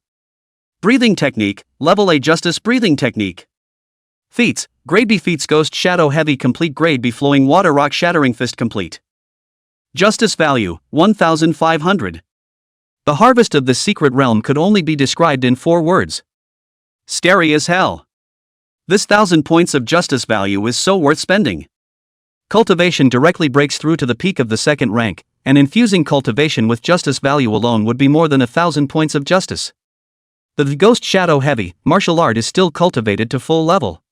Breathing technique, level A Justice breathing technique. Feats, Grade B feats Ghost Shadow Heavy complete Grade B Flowing Water Rock Shattering Fist complete. Justice value, 1,500. The harvest of the secret realm could only be described in 4 words. Scary as hell. This 1,000 points of justice value is so worth spending. Cultivation directly breaks through to the peak of the second rank, and infusing cultivation with justice value alone would be more than 1,000 points of justice. The Ghost Shadow Heavy martial art is still cultivated to full level.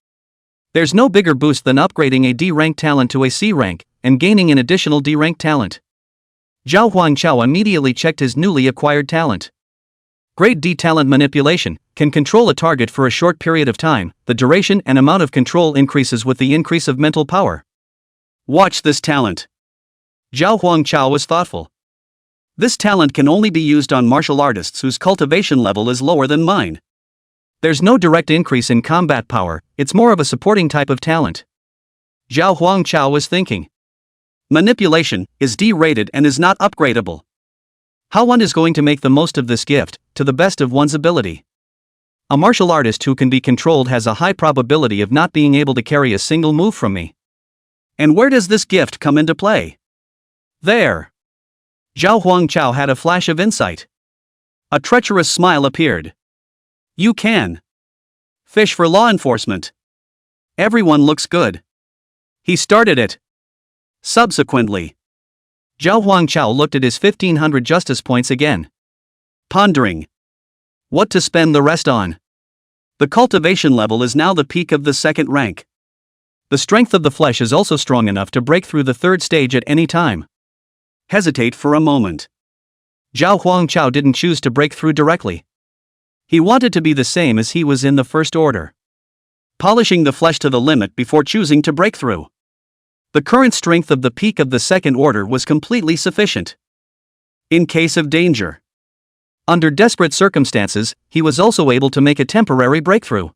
There's no bigger boost than upgrading a D rank talent to a C rank, and gaining an additional D rank talent. Zhao Huangchao immediately checked his newly acquired talent. Grade D Talent Manipulation can control a target for a short period of time. The duration and amount of control increases with the increase of mental power. Watch this talent. Zhao Huangchao was thoughtful. This talent can only be used on martial artists whose cultivation level is lower than mine. There's no direct increase in combat power, it's more of a supporting type of talent. Zhao Huangchao was thinking. Manipulation is D-rated and is not upgradable. How one is going to make the most of this gift, to the best of one's ability. A martial artist who can be controlled has a high probability of not being able to carry a single move from me. And where does this gift come into play? There. Zhao Huangchao had a flash of insight. A treacherous smile appeared. You can fish for law enforcement. Everyone looks good. He started it. Subsequently, Zhao Huangchao looked at his 1,500 justice points again. Pondering what to spend the rest on. The cultivation level is now the peak of the second rank. The strength of the flesh is also strong enough to break through the third stage at any time. Hesitate for a moment. Zhao Huangchao didn't choose to break through directly. He wanted to be the same as he was in the first order. Polishing the flesh to the limit before choosing to break through. The current strength of the peak of the second order was completely sufficient. In case of danger. Under desperate circumstances, he was also able to make a temporary breakthrough.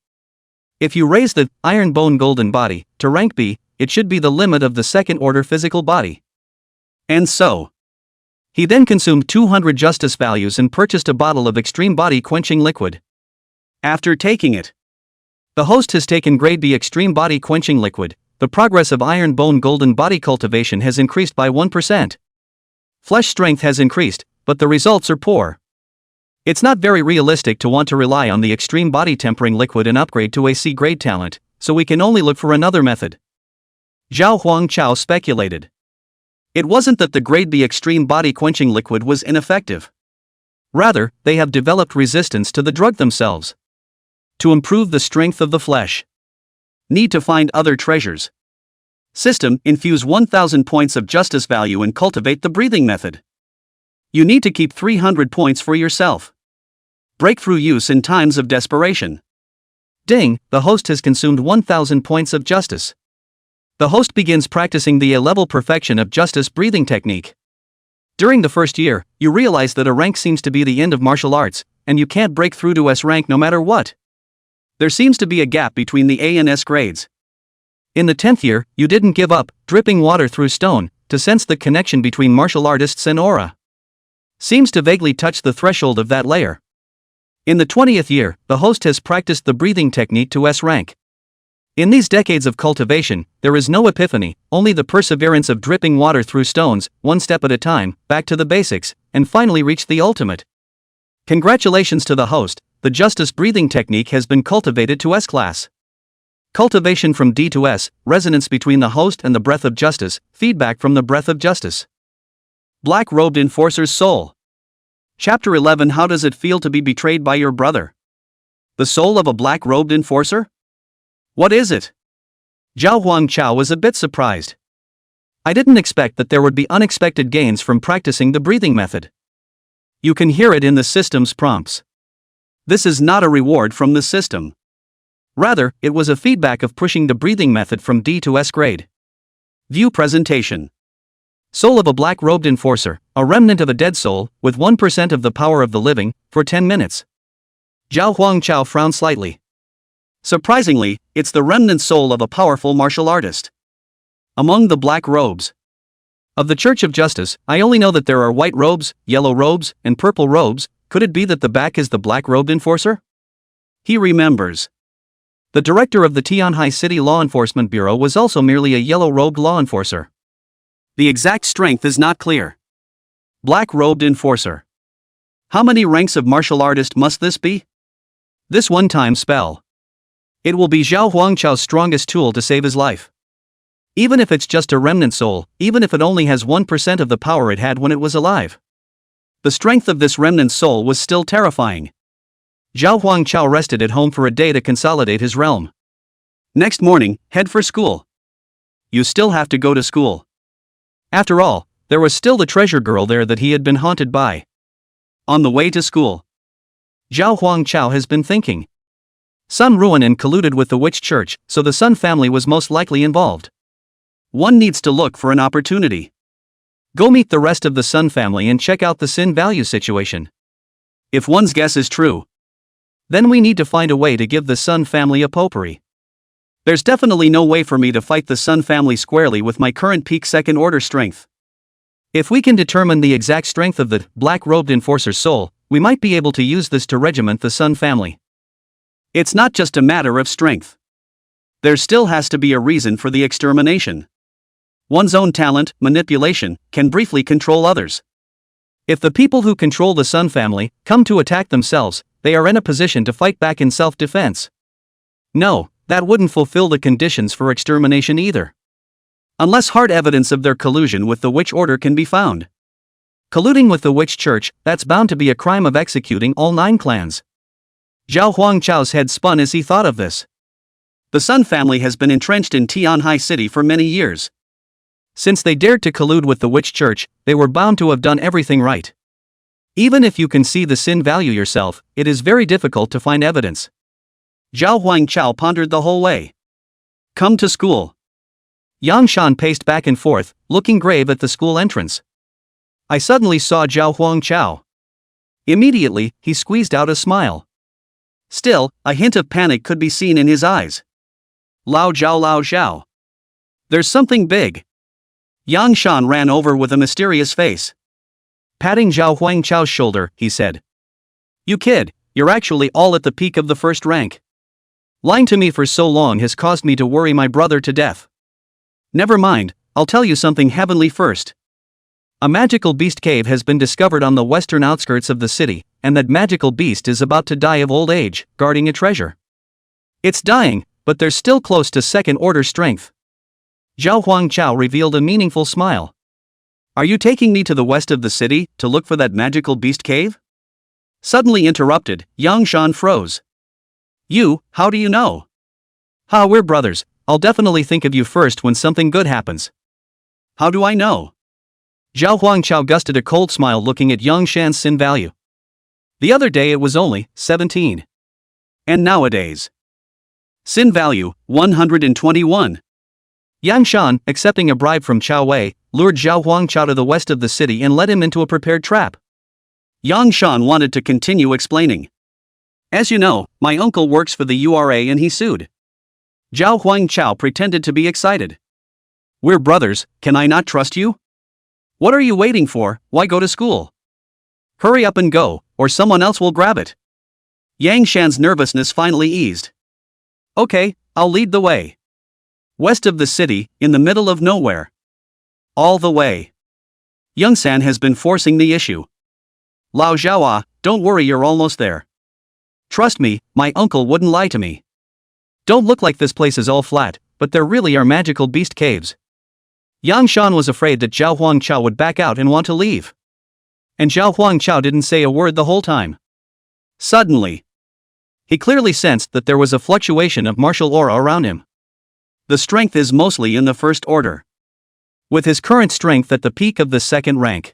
If you raise the Iron Bone Golden Body to rank B, it should be the limit of the second order physical body. And so, he then consumed 200 justice values and purchased a bottle of extreme body quenching liquid. After taking it, the host has taken Grade B extreme body quenching liquid. The progress of Iron Bone Golden Body cultivation has increased by 1%. Flesh strength has increased, but the results are poor. It's not very realistic to want to rely on the extreme body tempering liquid and upgrade to a C grade talent, so we can only look for another method. Zhao Huangchao speculated. It wasn't that the Grade B extreme body quenching liquid was ineffective. Rather, they have developed resistance to the drug themselves. To improve the strength of the flesh. Need to find other treasures. System, infuse 1,000 points of justice value and cultivate the breathing method. You need to keep 300 points for yourself. Breakthrough use in times of desperation. Ding, the host has consumed 1,000 points of justice. The host begins practicing the A-level perfection of justice breathing technique. During the first year, you realize that A rank seems to be the end of martial arts, and you can't break through to S rank no matter what. There seems to be a gap between the A and S grades. In the 10th year, you didn't give up, dripping water through stone, to sense the connection between martial artists and aura. Seems to vaguely touch the threshold of that layer. In the 20th year, the host has practiced the breathing technique to S rank. In these decades of cultivation, there is no epiphany, only the perseverance of dripping water through stones, one step at a time, back to the basics, and finally reach the ultimate. Congratulations to the host, the justice breathing technique has been cultivated to S class. Cultivation from D to S, resonance between the host and the breath of justice, feedback from the breath of justice. Black-robed enforcer's soul. Chapter 11. How does it feel to be betrayed by your brother? The soul of a black-robed enforcer? What is it? Zhao Huangchao was a bit surprised. I didn't expect that there would be unexpected gains from practicing the breathing method. You can hear it in the system's prompts. This is not a reward from the system. Rather, it was a feedback of pushing the breathing method from D to S grade. View presentation. Soul of a black-robed enforcer, a remnant of a dead soul, with 1% of the power of the living, for 10 minutes. Zhao Huangchao frowned slightly. Surprisingly, it's the remnant soul of a powerful martial artist. Among the black robes of the Church of Justice, I only know that there are white robes, yellow robes, and purple robes. Could it be that the back is the black-robed enforcer? He remembers. The director of the Tianhai City Law Enforcement Bureau was also merely a yellow-robed law enforcer. The exact strength is not clear. Black-robed enforcer. How many ranks of martial artist must this be? This one-time spell. It will be Zhao Huangchao's strongest tool to save his life. Even if it's just a remnant soul, even if it only has 1% of the power it had when it was alive. The strength of this remnant soul was still terrifying. Zhao Huangchao rested at home for a day to consolidate his realm. Next morning, head for school. You still have to go to school. After all, there was still the treasure girl there that he had been haunted by. On the way to school, Zhao Huangchao has been thinking. Sun ruined and colluded with the witch church, so the Sun family was most likely involved. One needs to look for an opportunity. Go meet the rest of the Sun family and check out the sin value situation. If one's guess is true, then we need to find a way to give the Sun family a potpourri. There's definitely no way for me to fight the Sun family squarely with my current peak second order strength. If we can determine the exact strength of the black-robed enforcer's soul, we might be able to use this to regiment the Sun family. It's not just a matter of strength. There still has to be a reason for the extermination. One's own talent, manipulation, can briefly control others. If the people who control the Sun family come to attack themselves, they are in a position to fight back in self-defense. No, that wouldn't fulfill the conditions for extermination either. Unless hard evidence of their collusion with the witch order can be found. Colluding with the witch church, that's bound to be a crime of executing all 9 clans. Zhao Huangchao's head spun as he thought of this. The Sun family has been entrenched in Tianhai City for many years. Since they dared to collude with the witch church, they were bound to have done everything right. Even if you can see the sin value yourself, it is very difficult to find evidence. Zhao Huangchao pondered the whole way. Come to school. Yang Shan paced back and forth, looking grave at the school entrance. I suddenly saw Zhao Huangchao. Immediately, he squeezed out a smile. Still, a hint of panic could be seen in his eyes. Lao Zhao. There's something big. Yang Shan ran over with a mysterious face. Patting Zhao Huangchao's shoulder, he said. You kid, you're actually all at the peak of the first rank. Lying to me for so long has caused me to worry my brother to death. Never mind, I'll tell you something heavenly first. A magical beast cave has been discovered on the western outskirts of the city, and that magical beast is about to die of old age, guarding a treasure. It's dying, but they're still close to second-order strength. Zhao Huangchao revealed a meaningful smile. Are you taking me to the west of the city to look for that magical beast cave? Suddenly interrupted, Yang Shan froze. You, how do you know? We're brothers, I'll definitely think of you first when something good happens. How do I know? Zhao Huangchao gusted a cold smile looking at Yang Shan's sin value. The other day it was only 17. And nowadays. Sin value, 121. Yang Shan, accepting a bribe from Chao Wei, lured Zhao Huangchao to the west of the city and led him into a prepared trap. Yang Shan wanted to continue explaining. As you know, my uncle works for the URA and he sued. Zhao Huangchao pretended to be excited. We're brothers, can I not trust you? What are you waiting for, why go to school? Hurry up and go, or someone else will grab it. Yang Shan's nervousness finally eased. Okay, I'll lead the way. West of the city, in the middle of nowhere. All the way. Yongsan has been forcing the issue. Lao Zhaoa, don't worry, you're almost there. Trust me, my uncle wouldn't lie to me. Don't look like this place is all flat, but there really are magical beast caves. Yang Shan was afraid that Zhao Huangchao would back out and want to leave. And Zhao Huangchao didn't say a word the whole time. Suddenly, he clearly sensed that there was a fluctuation of martial aura around him. The strength is mostly in the first order. With his current strength at the peak of the second rank.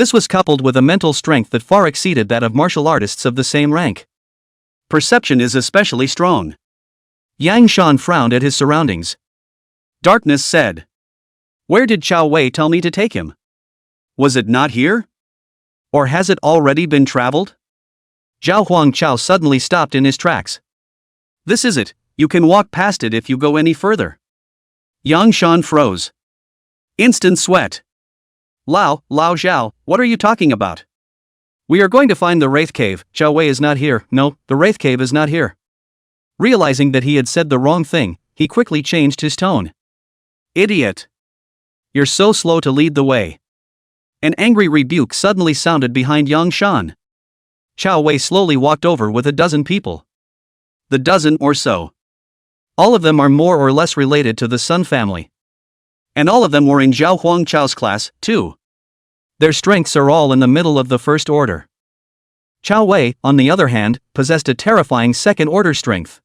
This was coupled with a mental strength that far exceeded that of martial artists of the same rank. Perception is especially strong. Yang Shan frowned at his surroundings. Darkness said. Where did Chao Wei tell me to take him? Was it not here? Or has it already been traveled? Zhao Huang Chao suddenly stopped in his tracks. This is it, you can walk past it if you go any further. Yang Shan froze. Instant sweat. Lao Zhao, what are you talking about? We are going to find the Wraith Cave. Chao Wei is not here. No, the Wraith Cave is not here. Realizing that he had said the wrong thing, he quickly changed his tone. Idiot. You're so slow to lead the way. An angry rebuke suddenly sounded behind Yang Shan. Chao Wei slowly walked over with a dozen people. The dozen or so. All of them are more or less related to the Sun family. And all of them were in Zhao Huang Chao's class, too. Their strengths are all in the middle of the first order. Chao Wei, on the other hand, possessed a terrifying second-order strength.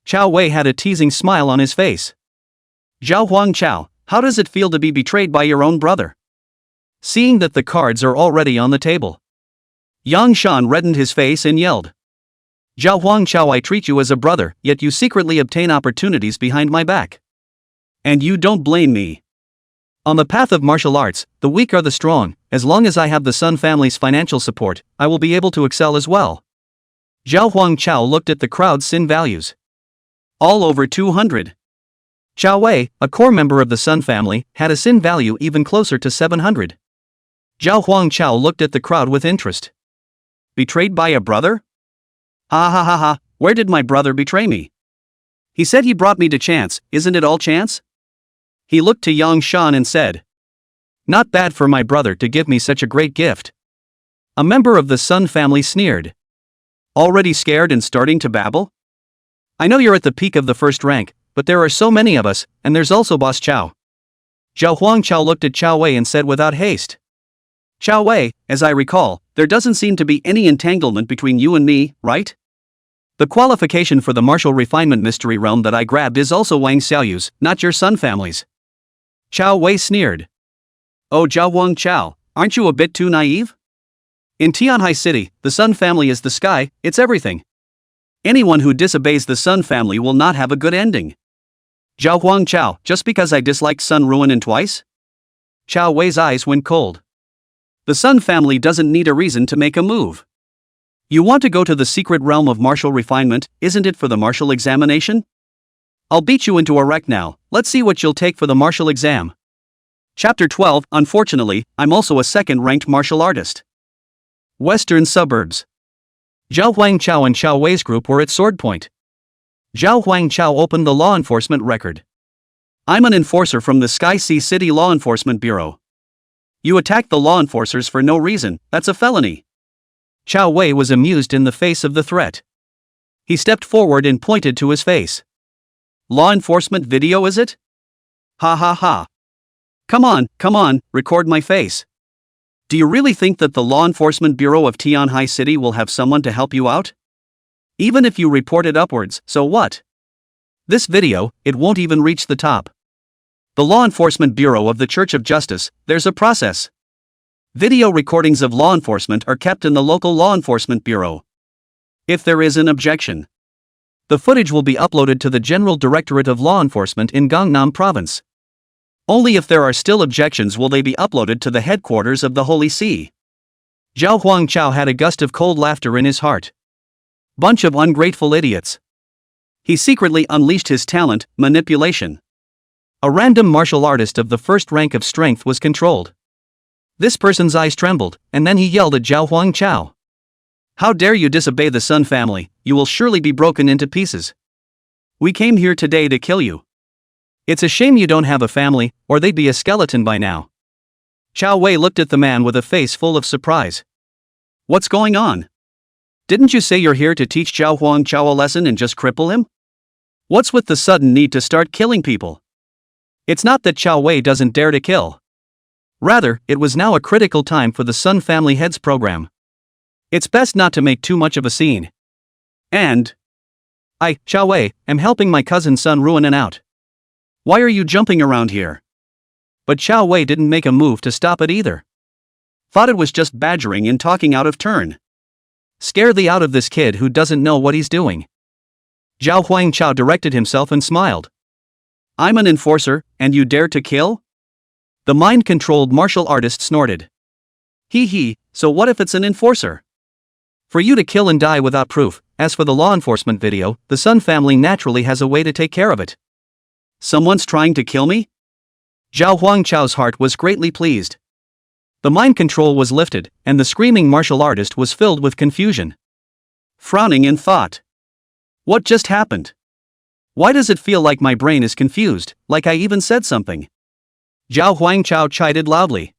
Chao Wei had a teasing smile on his face. Zhao Huang Chao, how does it feel to be betrayed by your own brother? Seeing that the cards are already on the table, Yang Shan reddened his face and yelled. Zhao Huang Chao, I treat you as a brother, yet you secretly obtain opportunities behind my back. And you don't blame me. On the path of martial arts, the weak are the strong. As long as I have the Sun family's financial support, I will be able to excel as well. Zhao Huang Chao looked at the crowd's sin values. All over 200. Chao Wei, a core member of the Sun family, had a sin value even closer to 700. Zhao Huang Chao looked at the crowd with interest. Betrayed by a brother? Ha ha ha ha, where did my brother betray me? He said he brought me to chance, isn't it all chance? He looked to Yang Shan and said. Not bad for my brother to give me such a great gift. A member of the Sun family sneered. Already scared and starting to babble? I know you're at the peak of the first rank, but there are so many of us, and there's also Boss Chao. Zhao Huang Chao looked at Chao Wei and said without haste. Chao Wei, as I recall, there doesn't seem to be any entanglement between you and me, right? The qualification for the martial refinement mystery realm that I grabbed is also Wang Xiaoyu's, not your Sun family's. Chao Wei sneered. Oh Zhao Huang Chao, aren't you a bit too naive? In Tianhai City, the Sun family is the sky, it's everything. Anyone who disobeys the Sun family will not have a good ending. Zhao Huang Chao, just because I dislike Sun Ruin twice? Chao Wei's eyes went cold. The Sun family doesn't need a reason to make a move. You want to go to the secret realm of martial refinement, isn't it for the martial examination? I'll beat you into a wreck now, let's see what you'll take for the martial exam. Chapter 12, unfortunately, I'm also a second-ranked martial artist. Western suburbs. Zhao Huang Chao and Chao Wei's group were at sword point. Zhao Huang Chao opened the law enforcement record. I'm an enforcer from the Sky Sea City Law Enforcement Bureau. You attacked the law enforcers for no reason, that's a felony. Chao Wei was amused in the face of the threat. He stepped forward and pointed to his face. Law enforcement video is it? Ha ha ha. Come on, record my face. Do you really think that the Law Enforcement Bureau of Tianhai City will have someone to help you out? Even if you report it upwards, so what? This video, it won't even reach the top. The Law Enforcement Bureau of the Church of Justice, there's a process. Video recordings of law enforcement are kept in the local law enforcement bureau. If there is an objection, the footage will be uploaded to the General Directorate of Law Enforcement in Gangnam Province. Only if there are still objections will they be uploaded to the headquarters of the Holy See. Zhao Huang Chao had a gust of cold laughter in his heart. Bunch of ungrateful idiots. He secretly unleashed his talent, manipulation. A random martial artist of the first rank of strength was controlled. This person's eyes trembled, and then he yelled at Zhao Huang Chao. How dare you disobey the Sun family, you will surely be broken into pieces. We came here today to kill you. It's a shame you don't have a family, or they'd be a skeleton by now. Chao Wei looked at the man with a face full of surprise. What's going on? Didn't you say you're here to teach Zhao Huang Chao a lesson and just cripple him? What's with the sudden need to start killing people? It's not that Chao Wei doesn't dare to kill. Rather, it was now a critical time for the Sun Family Heads program. It's best not to make too much of a scene. And I, Chao Wei, am helping my cousin Sun Ruin out. Why are you jumping around here? But Chao Wei didn't make a move to stop it either. Thought it was just badgering and talking out of turn. Scare the out of this kid who doesn't know what he's doing. Zhao Huangchao directed himself and smiled. I'm an enforcer, and you dare to kill? The mind-controlled martial artist snorted. Hee, so what if it's an enforcer? For you to kill and die without proof. As for the law enforcement video, the Sun family naturally has a way to take care of it. Someone's trying to kill me? Zhao Huangchao's heart was greatly pleased. The mind control was lifted, and the screaming martial artist was filled with confusion. Frowning in thought. What just happened? Why does it feel like my brain is confused, like I even said something? Zhao Huangchao chided loudly.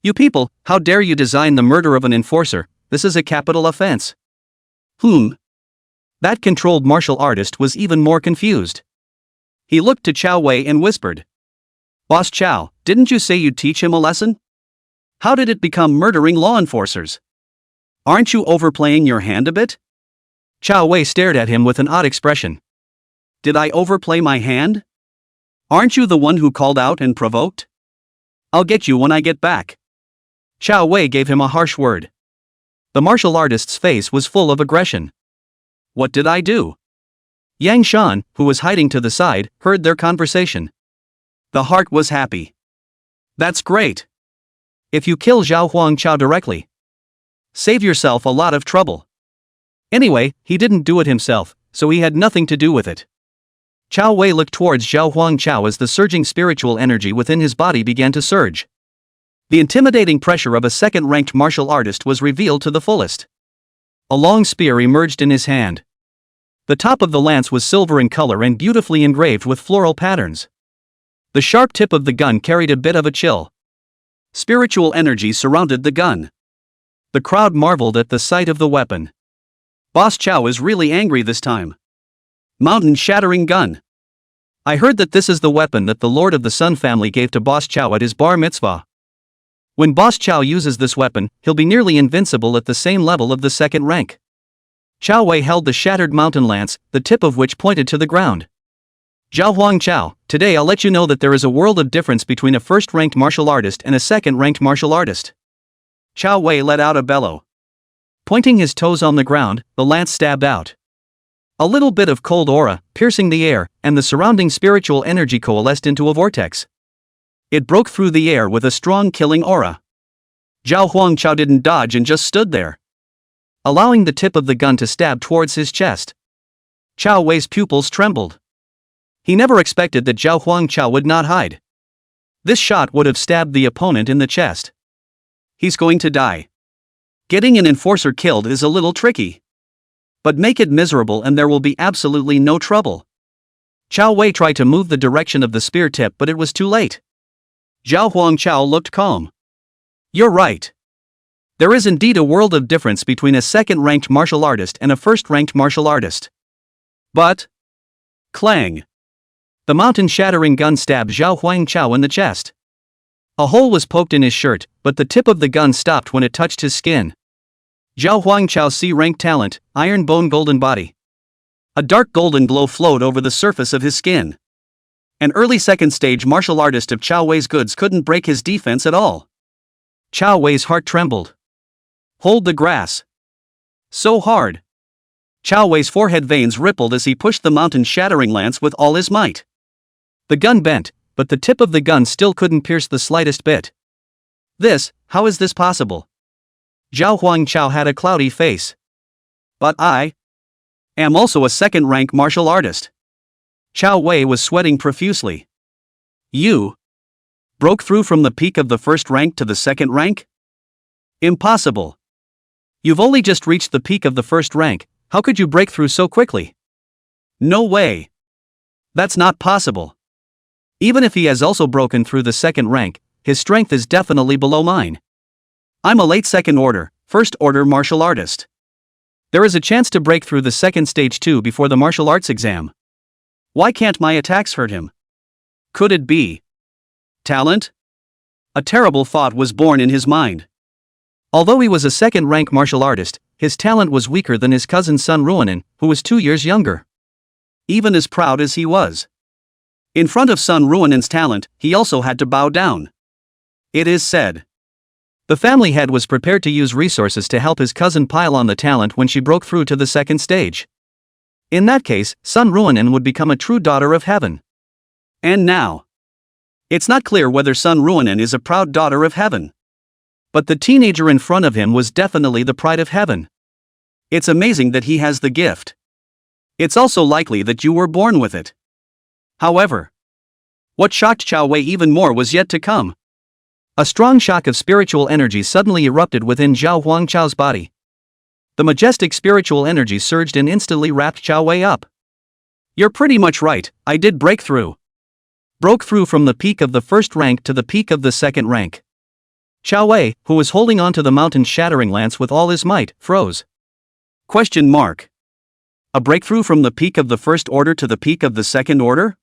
You people, how dare you design the murder of an enforcer? This is a capital offense. That controlled martial artist was even more confused. He looked to Chao Wei and whispered. Boss Chao, didn't you say you'd teach him a lesson? How did it become murdering law enforcers? Aren't you overplaying your hand a bit? Chao Wei stared at him with an odd expression. Did I overplay my hand? Aren't you the one who called out and provoked? I'll get you when I get back. Chao Wei gave him a harsh word. The martial artist's face was full of aggression. What did I do? Yang Shan, who was hiding to the side, heard their conversation. The heart was happy. That's great. If you kill Zhao Huangchao directly, save yourself a lot of trouble. Anyway, he didn't do it himself, so he had nothing to do with it. Chao Wei looked towards Zhao Huangchao as the surging spiritual energy within his body began to surge. The intimidating pressure of a second-ranked martial artist was revealed to the fullest. A long spear emerged in his hand. The top of the lance was silver in color and beautifully engraved with floral patterns. The sharp tip of the gun carried a bit of a chill. Spiritual energy surrounded the gun. The crowd marveled at the sight of the weapon. Boss Chao is really angry this time. Mountain-shattering gun. I heard that this is the weapon that the Lord of the Sun family gave to Boss Chao at his bar mitzvah. When Boss Chao uses this weapon, he'll be nearly invincible at the same level of the second rank. Chao Wei held the shattered mountain lance, the tip of which pointed to the ground. Zhao Huangchao, today I'll let you know that there is a world of difference between a first-ranked martial artist and a second-ranked martial artist. Chao Wei let out a bellow. Pointing his toes on the ground, the lance stabbed out. A little bit of cold aura, piercing the air, and the surrounding spiritual energy coalesced into a vortex. It broke through the air with a strong killing aura. Zhao Huangchao didn't dodge and just stood there, allowing the tip of the gun to stab towards his chest. Chao Wei's pupils trembled. He never expected that Zhao Huangchao would not hide. This shot would have stabbed the opponent in the chest. He's going to die. Getting an enforcer killed is a little tricky. But make it miserable and there will be absolutely no trouble. Chao Wei tried to move the direction of the spear tip, but it was too late. Zhao Huangchao looked calm. You're right. There is indeed a world of difference between a second-ranked martial artist and a first-ranked martial artist. But... clang. The mountain-shattering gun stabbed Zhao Huangchao in the chest. A hole was poked in his shirt, but the tip of the gun stopped when it touched his skin. Zhao Huangchao's C-rank talent, Iron Bone Golden Body. A dark golden glow flowed over the surface of his skin. An early second-stage martial artist of Chao Wei's goods couldn't break his defense at all. Chao Wei's heart trembled. Hold the grass. So hard. Chao Wei's forehead veins rippled as he pushed the mountain-shattering lance with all his might. The gun bent, but the tip of the gun still couldn't pierce the slightest bit. How is this possible? Zhao Huangchao had a cloudy face. But I am also a second-rank martial artist. Chao Wei was sweating profusely. You broke through from the peak of the first rank to the second rank? Impossible. You've only just reached the peak of the first rank, how could you break through so quickly? No way. That's not possible. Even if he has also broken through the second rank, his strength is definitely below mine. I'm a late second order, first order martial artist. There is a chance to break through the second stage too before the martial arts exam. Why can't my attacks hurt him? Could it be talent? A terrible thought was born in his mind. Although he was a second-rank martial artist, his talent was weaker than his cousin Sun Ruonin, who was 2 years younger. Even as proud as he was, in front of Sun Ruonin's talent, he also had to bow down. It is said, The family head was prepared to use resources to help his cousin pile on the talent when she broke through to the second stage. In that case, Sun Ruonin would become a true daughter of heaven. And now, it's not clear whether Sun Ruonin is a proud daughter of heaven. But the teenager in front of him was definitely the pride of heaven. It's amazing that he has the gift. It's also likely that you were born with it. However, what shocked Chao Wei even more was yet to come. A strong shock of spiritual energy suddenly erupted within Zhao Huangchao's body. The majestic spiritual energy surged and instantly wrapped Chao Wei up. You're pretty much right, I did break through. Broke through from the peak of the first rank to the peak of the second rank. Chao Wei, who was holding onto the mountain's shattering lance with all his might, froze. Question mark. A breakthrough from the peak of the first order to the peak of the second order?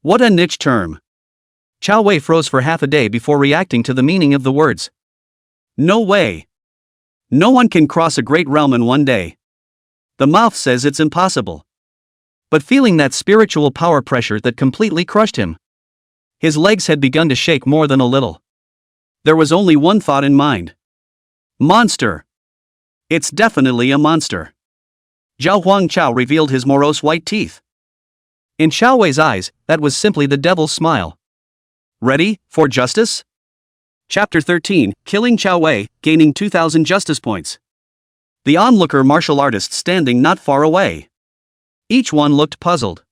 What a niche term. Chao Wei froze for half a day before reacting to the meaning of the words. No way. No one can cross a great realm in one day. The mouth says it's impossible. But feeling that spiritual power pressure that completely crushed him. His legs had begun to shake more than a little. There was only one thought in mind. Monster. It's definitely a monster. Zhao Huangchao revealed his morose white teeth. In Chao Wei's eyes, that was simply the devil's smile. Ready for justice? Chapter 13, Killing Chao Wei, gaining 2,000 justice points. The onlooker martial artists standing not far away. Each one looked puzzled.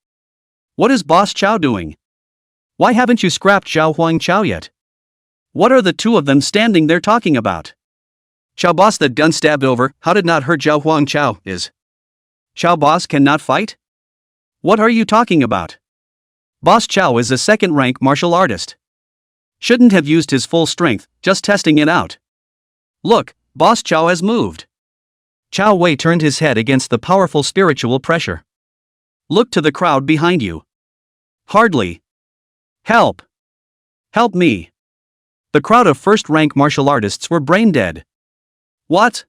What is Boss Chao doing? Why haven't you scrapped Zhao Huangchao yet? What are the two of them standing there talking about? Chao Boss that gun stabbed over, how did not hurt Zhao Huangchao, is. Chao Boss cannot fight? What are you talking about? Boss Chao is a second-rank martial artist. Shouldn't have used his full strength, just testing it out. Look, Boss Chao has moved. Chao Wei turned his head against the powerful spiritual pressure. Look to the crowd behind you. Hardly. Help. Help me. The crowd of first-rank martial artists were brain-dead. What?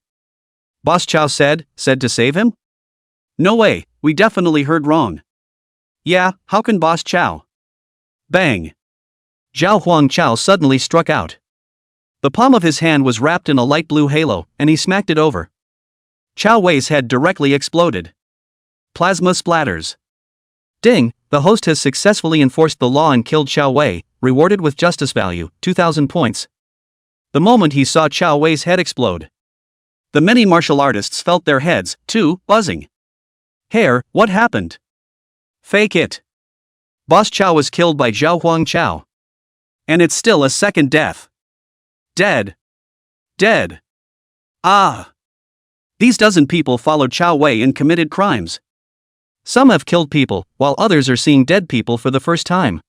Boss Chao said to save him? No way, we definitely heard wrong. Yeah, how can Boss Chao? Bang. Zhao Huangchao suddenly struck out. The palm of his hand was wrapped in a light blue halo, and he smacked it over. Chao Wei's head directly exploded. Plasma splatters. Ding, the host has successfully enforced the law and killed Chao Wei, rewarded with justice value, 2,000 points. The moment he saw Chao Wei's head explode. The many martial artists felt their heads, too, buzzing. Hair, what happened? Fake it. Boss Chao was killed by Zhao Huangchao. And it's still a second death. Dead. Dead. Ah. These dozen people followed Chao Wei and committed crimes. Some have killed people, while others are seeing dead people for the first time.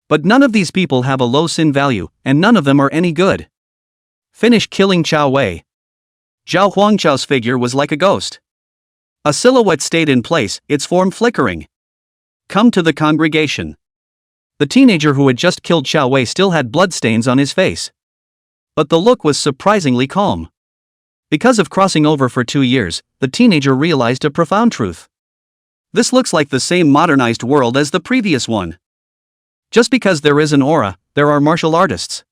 But none of these people have a low sin value, and none of them are any good. Finish killing Chao Wei. Zhao Huangchao's figure was like a ghost. A silhouette stayed in place, its form flickering. Come to the congregation. The teenager who had just killed Chao Wei still had bloodstains on his face. But the look was surprisingly calm. Because of crossing over for 2 years, the teenager realized a profound truth. This looks like the same modernized world as the previous one. Just because there is an aura, there are martial artists.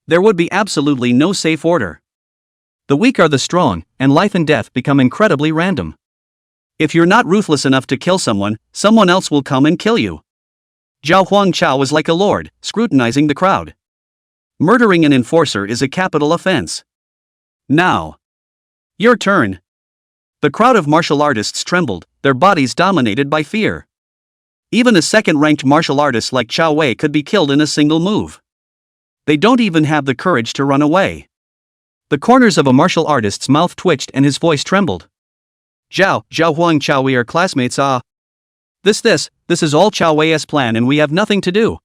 There would be absolutely no safe order. The weak are the strong, and life and death become incredibly random. If you're not ruthless enough to kill someone, someone else will come and kill you. Zhao Huangchao was like a lord, scrutinizing the crowd. Murdering an enforcer is a capital offense. Now. Your turn. The crowd of martial artists trembled, their bodies dominated by fear. Even a second-ranked martial artist like Chao Wei could be killed in a single move. They don't even have the courage to run away. The corners of a martial artist's mouth twitched and his voice trembled. Zhao Huangchao, we are classmates. This is all Chao Wei's plan and we have nothing to do.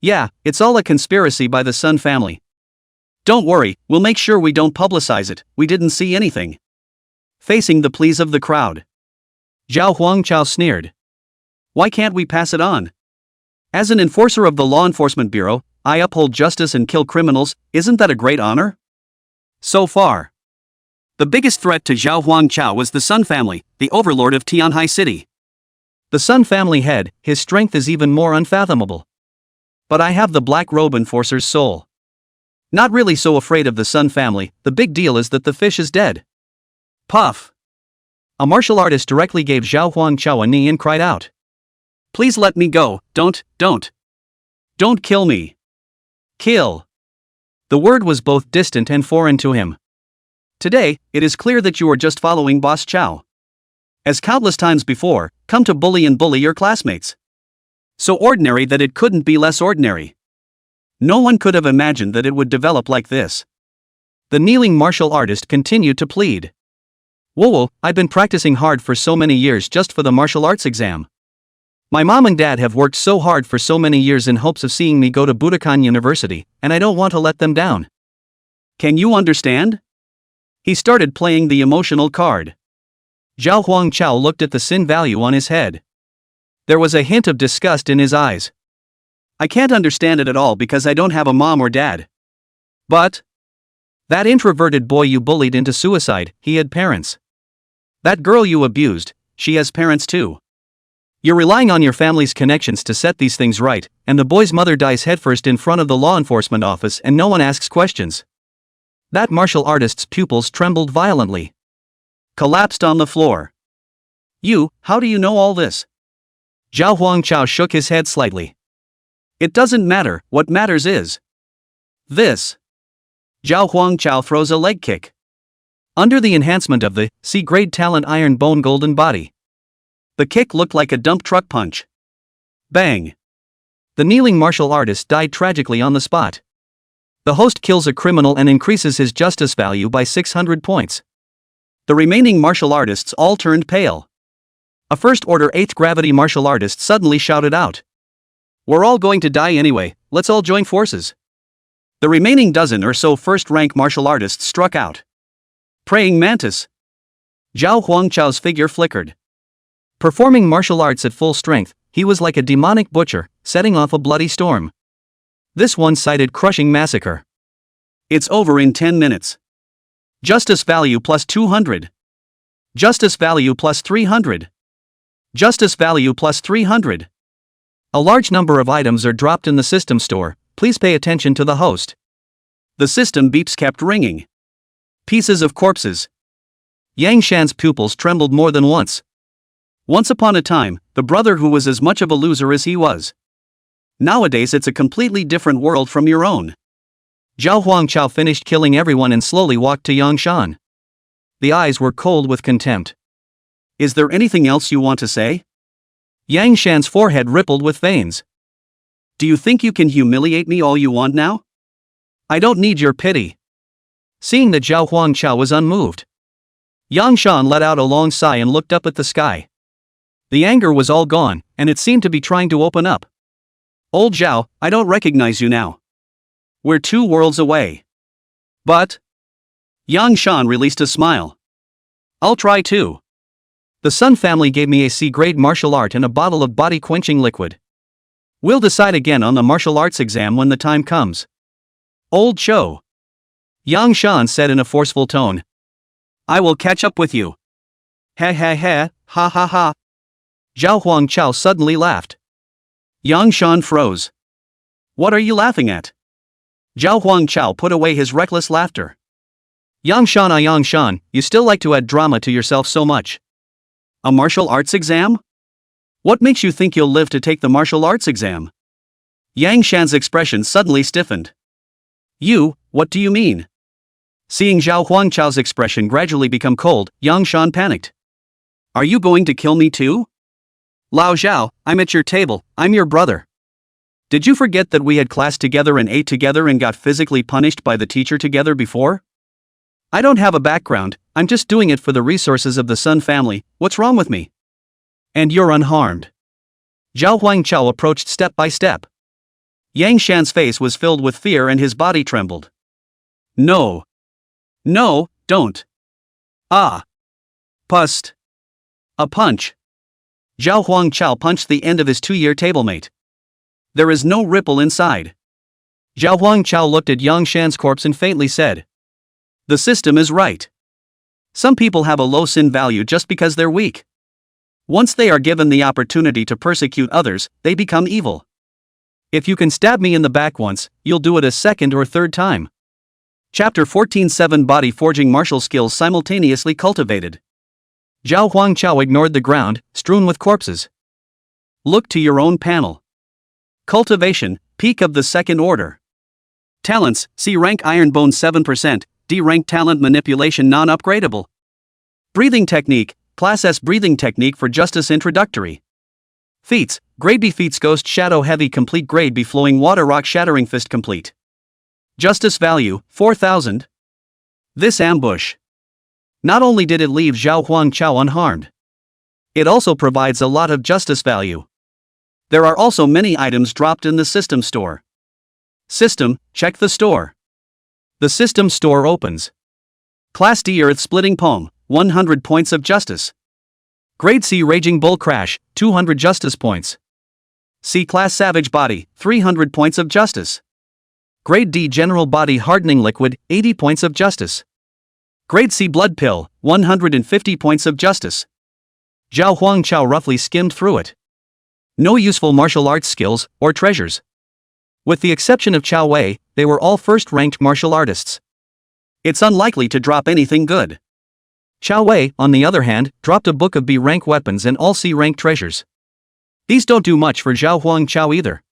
Yeah, it's all a conspiracy by the Sun family. Don't worry, we'll make sure we don't publicize it, we didn't see anything. Facing the pleas of the crowd. Zhao Huangchao sneered. Why can't we pass it on? As an enforcer of the Law Enforcement Bureau, I uphold justice and kill criminals, isn't that a great honor? So far. The biggest threat to Zhao Huangchao was the Sun family, the overlord of Tianhai City. The Sun family head, his strength is even more unfathomable. But I have the Black Robe Enforcer's soul. Not really so afraid of the Sun family, the big deal is that the fish is dead. Puff. A martial artist directly gave Zhao Huangchao a knee and cried out. Please let me go, don't. Don't kill me. Kill. The word was both distant and foreign to him. Today, it is clear that you are just following Boss Chow. As countless times before, come to bully your classmates. So ordinary that it couldn't be less ordinary. No one could have imagined that it would develop like this. The kneeling martial artist continued to plead. Whoa, I've been practicing hard for so many years just for the martial arts exam. My mom and dad have worked so hard for so many years in hopes of seeing me go to Budokan University, and I don't want to let them down. Can you understand? He started playing the emotional card. Zhao Huangchao looked at the sin value on his head. There was a hint of disgust in his eyes. I can't understand it at all because I don't have a mom or dad. But that introverted boy you bullied into suicide, he had parents. That girl you abused, she has parents too. You're relying on your family's connections to set these things right, and the boy's mother dies headfirst in front of the law enforcement office and no one asks questions. That martial artist's pupils trembled violently. Collapsed on the floor. You, how do you know all this? Zhao Huangchao shook his head slightly. It doesn't matter, what matters is this. Zhao Huangchao throws a leg kick. Under the enhancement of the C-grade talent iron bone golden body. The kick looked like a dump truck punch. Bang. The kneeling martial artist died tragically on the spot. The host kills a criminal and increases his justice value by 600 points. The remaining martial artists all turned pale. A first-order 8th gravity martial artist suddenly shouted out. We're all going to die anyway, let's all join forces. The remaining dozen or so first-rank martial artists struck out. Praying mantis. Zhao Huangchao's figure flickered. Performing martial arts at full strength, he was like a demonic butcher, setting off a bloody storm. This one-sided crushing massacre. It's over in 10 minutes. Justice value plus 200. Justice value plus 300. Justice value plus 300. A large number of items are dropped in the system store, please pay attention to the host. The system beeps kept ringing. Pieces of corpses. Yang Shan's pupils trembled more than once. Once upon a time, the brother who was as much of a loser as he was. Nowadays it's a completely different world from your own. Zhao Huangchao finished killing everyone and slowly walked to Yang Shan. The eyes were cold with contempt. Is there anything else you want to say? Yang Shan's forehead rippled with veins. Do you think you can humiliate me all you want now? I don't need your pity. Seeing that Zhao Huangchao was unmoved, Yang Shan let out a long sigh and looked up at the sky. The anger was all gone, and it seemed to be trying to open up. Old Zhao, I don't recognize you now. We're 2 worlds away. But Yang Shan released a smile. I'll try too. The Sun family gave me a C-grade martial art and a bottle of body-quenching liquid. We'll decide again on the martial arts exam when the time comes. Old Cho. Yang Shan said in a forceful tone. I will catch up with you. Ha ha ha, ha ha ha. Zhao Huangchao suddenly laughed. Yang Shan froze. What are you laughing at? Zhao Huangchao put away his reckless laughter. Yang Shan, you still like to add drama to yourself so much. A martial arts exam? What makes you think you'll live to take the martial arts exam? Yang Shan's expression suddenly stiffened. You, what do you mean? Seeing Zhao Huangchao's expression gradually become cold, Yang Shan panicked. Are you going to kill me too? Lao Zhao, I'm at your table, I'm your brother. Did you forget that we had class together and ate together and got physically punished by the teacher together before? I don't have a background, I'm just doing it for the resources of the Sun family, what's wrong with me? And you're unharmed. Zhao Huangchao approached step by step. Yang Shan's face was filled with fear and his body trembled. No. No, don't. Ah. Pust. A punch. Zhao Huangchao punched the end of his 2-year tablemate. There is no ripple inside. Zhao Huangchao looked at Yang Shan's corpse and faintly said. The system is right. Some people have a low sin value just because they're weak. Once they are given the opportunity to persecute others, they become evil. If you can stab me in the back once, you'll do it a second or third time. Chapter 14:7 Body Forging Martial Skills Simultaneously Cultivated. Zhao Huangchao ignored the ground, strewn with corpses. Look to your own panel. Cultivation, peak of the second order. Talents, C rank Ironbone 7%, D rank Talent Manipulation non-upgradable. Breathing Technique, Class S Breathing Technique for Justice Introductory. Feats, Grade B Feats Ghost Shadow Heavy Complete Grade B Flowing Water Rock Shattering Fist Complete. Justice Value, 4,000. This ambush. Not only did it leave Zhao Huangchao unharmed, it also provides a lot of justice value. There are also many items dropped in the system store. System, check the store. The system store opens. Class D Earth Splitting Poem, 100 points of justice. Grade C Raging Bull Crash, 200 justice points. C Class Savage Body, 300 points of justice. Grade D General Body Hardening Liquid, 80 points of justice. Grade C Blood Pill, 150 points of justice. Zhao Huangchao roughly skimmed through it. No useful martial arts skills or treasures. With the exception of Chao Wei, they were all first-ranked martial artists. It's unlikely to drop anything good. Chao Wei, on the other hand, dropped a book of B-rank weapons and all C-rank treasures. These don't do much for Zhao Huangchao either.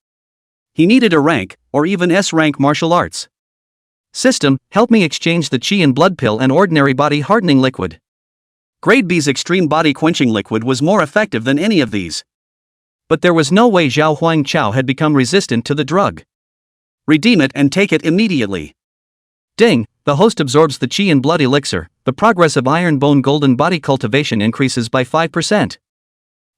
He needed a rank, or even S-rank martial arts. System, help me exchange the Qi and Blood Pill and Ordinary Body Hardening Liquid. Grade B's Extreme Body Quenching Liquid was more effective than any of these. But there was no way Zhao Huangchao had become resistant to the drug. Redeem it and take it immediately. Ding, the host absorbs the Qi and Blood Elixir, the progress of Iron Bone Golden Body Cultivation increases by 5%.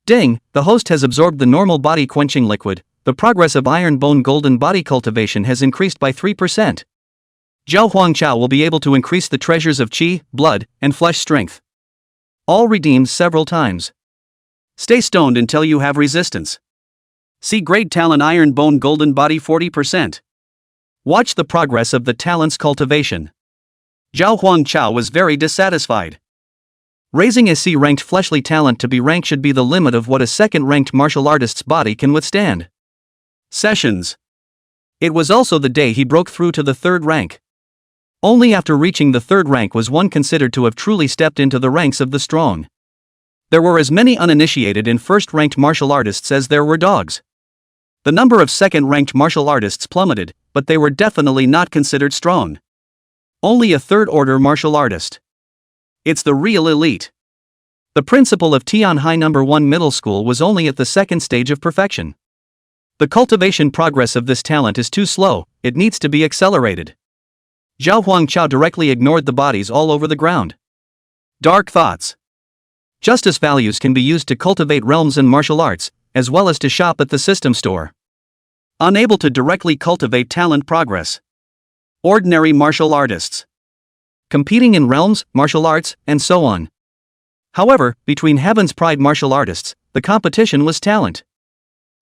Ding, the host has absorbed the Normal Body Quenching Liquid, the progress of Iron Bone Golden Body Cultivation has increased by 3%. Zhao Huangchao will be able to increase the treasures of Qi, Blood, and Flesh Strength. All redeemed several times. Stay stoned until you have resistance. See Grade Talent Iron Bone Golden Body 40%. Watch the progress of the talent's cultivation. Zhao Huangchao was very dissatisfied. Raising a C-ranked fleshly talent to B rank should be the limit of what a second-ranked martial artist's body can withstand. Sessions. It was also the day he broke through to the third rank. Only after reaching the third rank was one considered to have truly stepped into the ranks of the strong. There were as many uninitiated and first-ranked martial artists as there were dogs. The number of second-ranked martial artists plummeted, but they were definitely not considered strong. Only a third-order martial artist. It's the real elite. The principal of Tianhai No. 1 Middle School was only at the second stage of perfection. The cultivation progress of this talent is too slow, it needs to be accelerated. Zhao Huangchao directly ignored the bodies all over the ground. Dark thoughts. Justice values can be used to cultivate realms and martial arts, as well as to shop at the system store. Unable to directly cultivate talent progress. Ordinary martial artists. Competing in realms, martial arts, and so on. However, between Heaven's Pride martial artists, the competition was talent.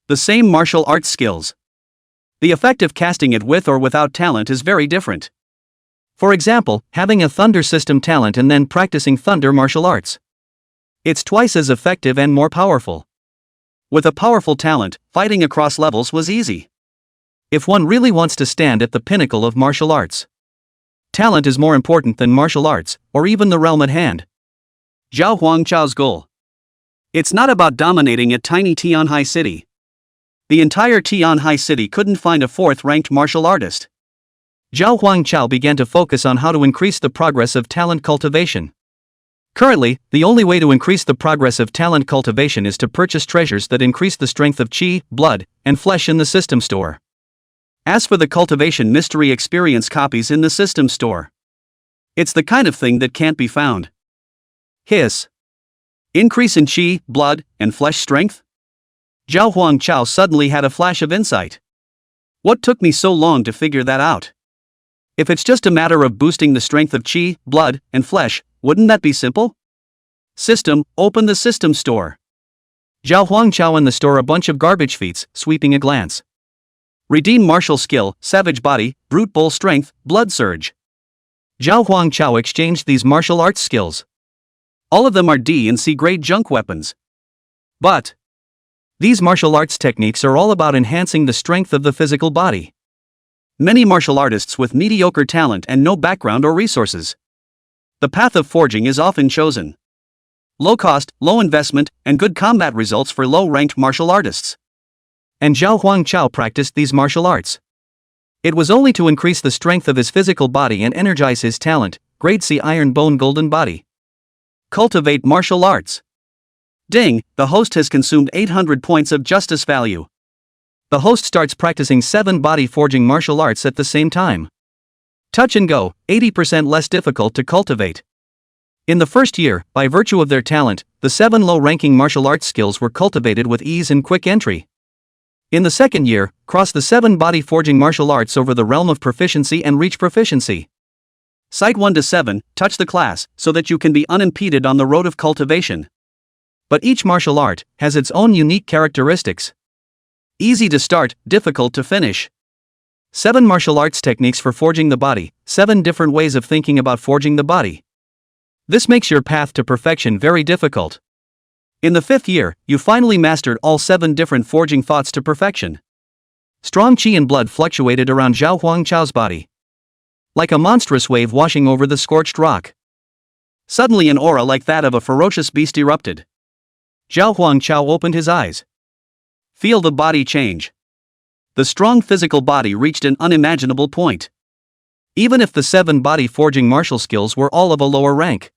The same martial arts skills. The effect of casting it with or without talent is very different. For example, having a thunder system talent and then practicing thunder martial arts. It's twice as effective and more powerful. With a powerful talent, fighting across levels was easy. If one really wants to stand at the pinnacle of martial arts, talent is more important than martial arts, or even the realm at hand. Zhao Huangchao's goal. It's not about dominating a tiny Tianhai city. The entire Tianhai city couldn't find a fourth-ranked martial artist. Zhao Huangchao began to focus on how to increase the progress of talent cultivation. Currently, the only way to increase the progress of talent cultivation is to purchase treasures that increase the strength of Qi, Blood, and Flesh in the system store. As for the cultivation mystery experience copies in the system store, it's the kind of thing that can't be found. Hiss. Increase in Qi, Blood, and Flesh strength? Zhao Huangchao suddenly had a flash of insight. What took me so long to figure that out? If it's just a matter of boosting the strength of Qi, Blood, and Flesh, wouldn't that be simple? System, open the system store. Zhao Huangchao in the store a bunch of garbage feats, sweeping a glance. Redeem martial skill, Savage Body, Brute Bull Strength, Blood Surge. Zhao Huangchao exchanged these martial arts skills. All of them are D and C grade junk weapons. But these martial arts techniques are all about enhancing the strength of the physical body. Many martial artists with mediocre talent and no background or resources. The path of forging is often chosen. Low cost, low investment, and good combat results for low-ranked martial artists. And Zhao Huangchao practiced these martial arts. It was only to increase the strength of his physical body and energize his talent, grade C Iron Bone Golden Body. Cultivate martial arts. Ding, the host has consumed 800 points of justice value. The host starts practicing 7 body forging martial arts at the same time. Touch and go, 80% less difficult to cultivate. In the first year, by virtue of their talent, the 7 low-ranking martial arts skills were cultivated with ease and quick entry. In the second year, cross the 7 body forging martial arts over the realm of proficiency and reach proficiency. Cite 1 to 7, touch the class, so that you can be unimpeded on the road of cultivation. But each martial art has its own unique characteristics. Easy to start, difficult to finish. 7 martial arts techniques for forging the body, 7 different ways of thinking about forging the body. This makes your path to perfection very difficult. In the 5th year, you finally mastered all 7 different forging thoughts to perfection. Strong qi and blood fluctuated around Zhao Huangchao's body, like a monstrous wave washing over the scorched rock. Suddenly an aura like that of a ferocious beast erupted. Zhao Huangchao opened his eyes. Feel the body change. The strong physical body reached an unimaginable point. Even if the 7 body forging martial skills were all of a lower rank.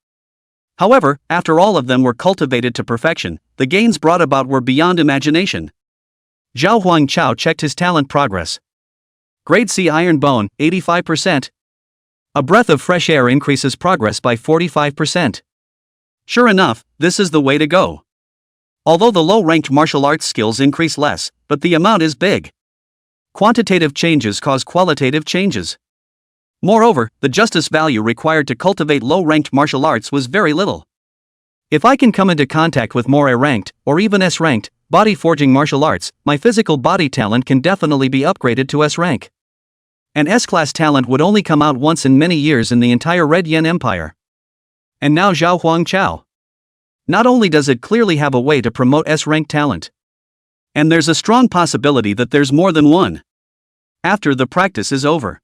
However, after all of them were cultivated to perfection, the gains brought about were beyond imagination. Zhao Huangchao checked his talent progress. Grade C Iron Bone, 85%. A breath of fresh air increases progress by 45%. Sure enough, this is the way to go. Although the low-ranked martial arts skills increase less, but the amount is big. Quantitative changes cause qualitative changes. Moreover, the justice value required to cultivate low-ranked martial arts was very little. If I can come into contact with more A-ranked, or even S-ranked, body-forging martial arts, my physical body talent can definitely be upgraded to S-rank. An S-class talent would only come out once in many years in the entire Red Yen Empire. And now Zhao Huangchao. Not only does it clearly have a way to promote S-rank talent, and there's a strong possibility that there's more than one. After the practice is over.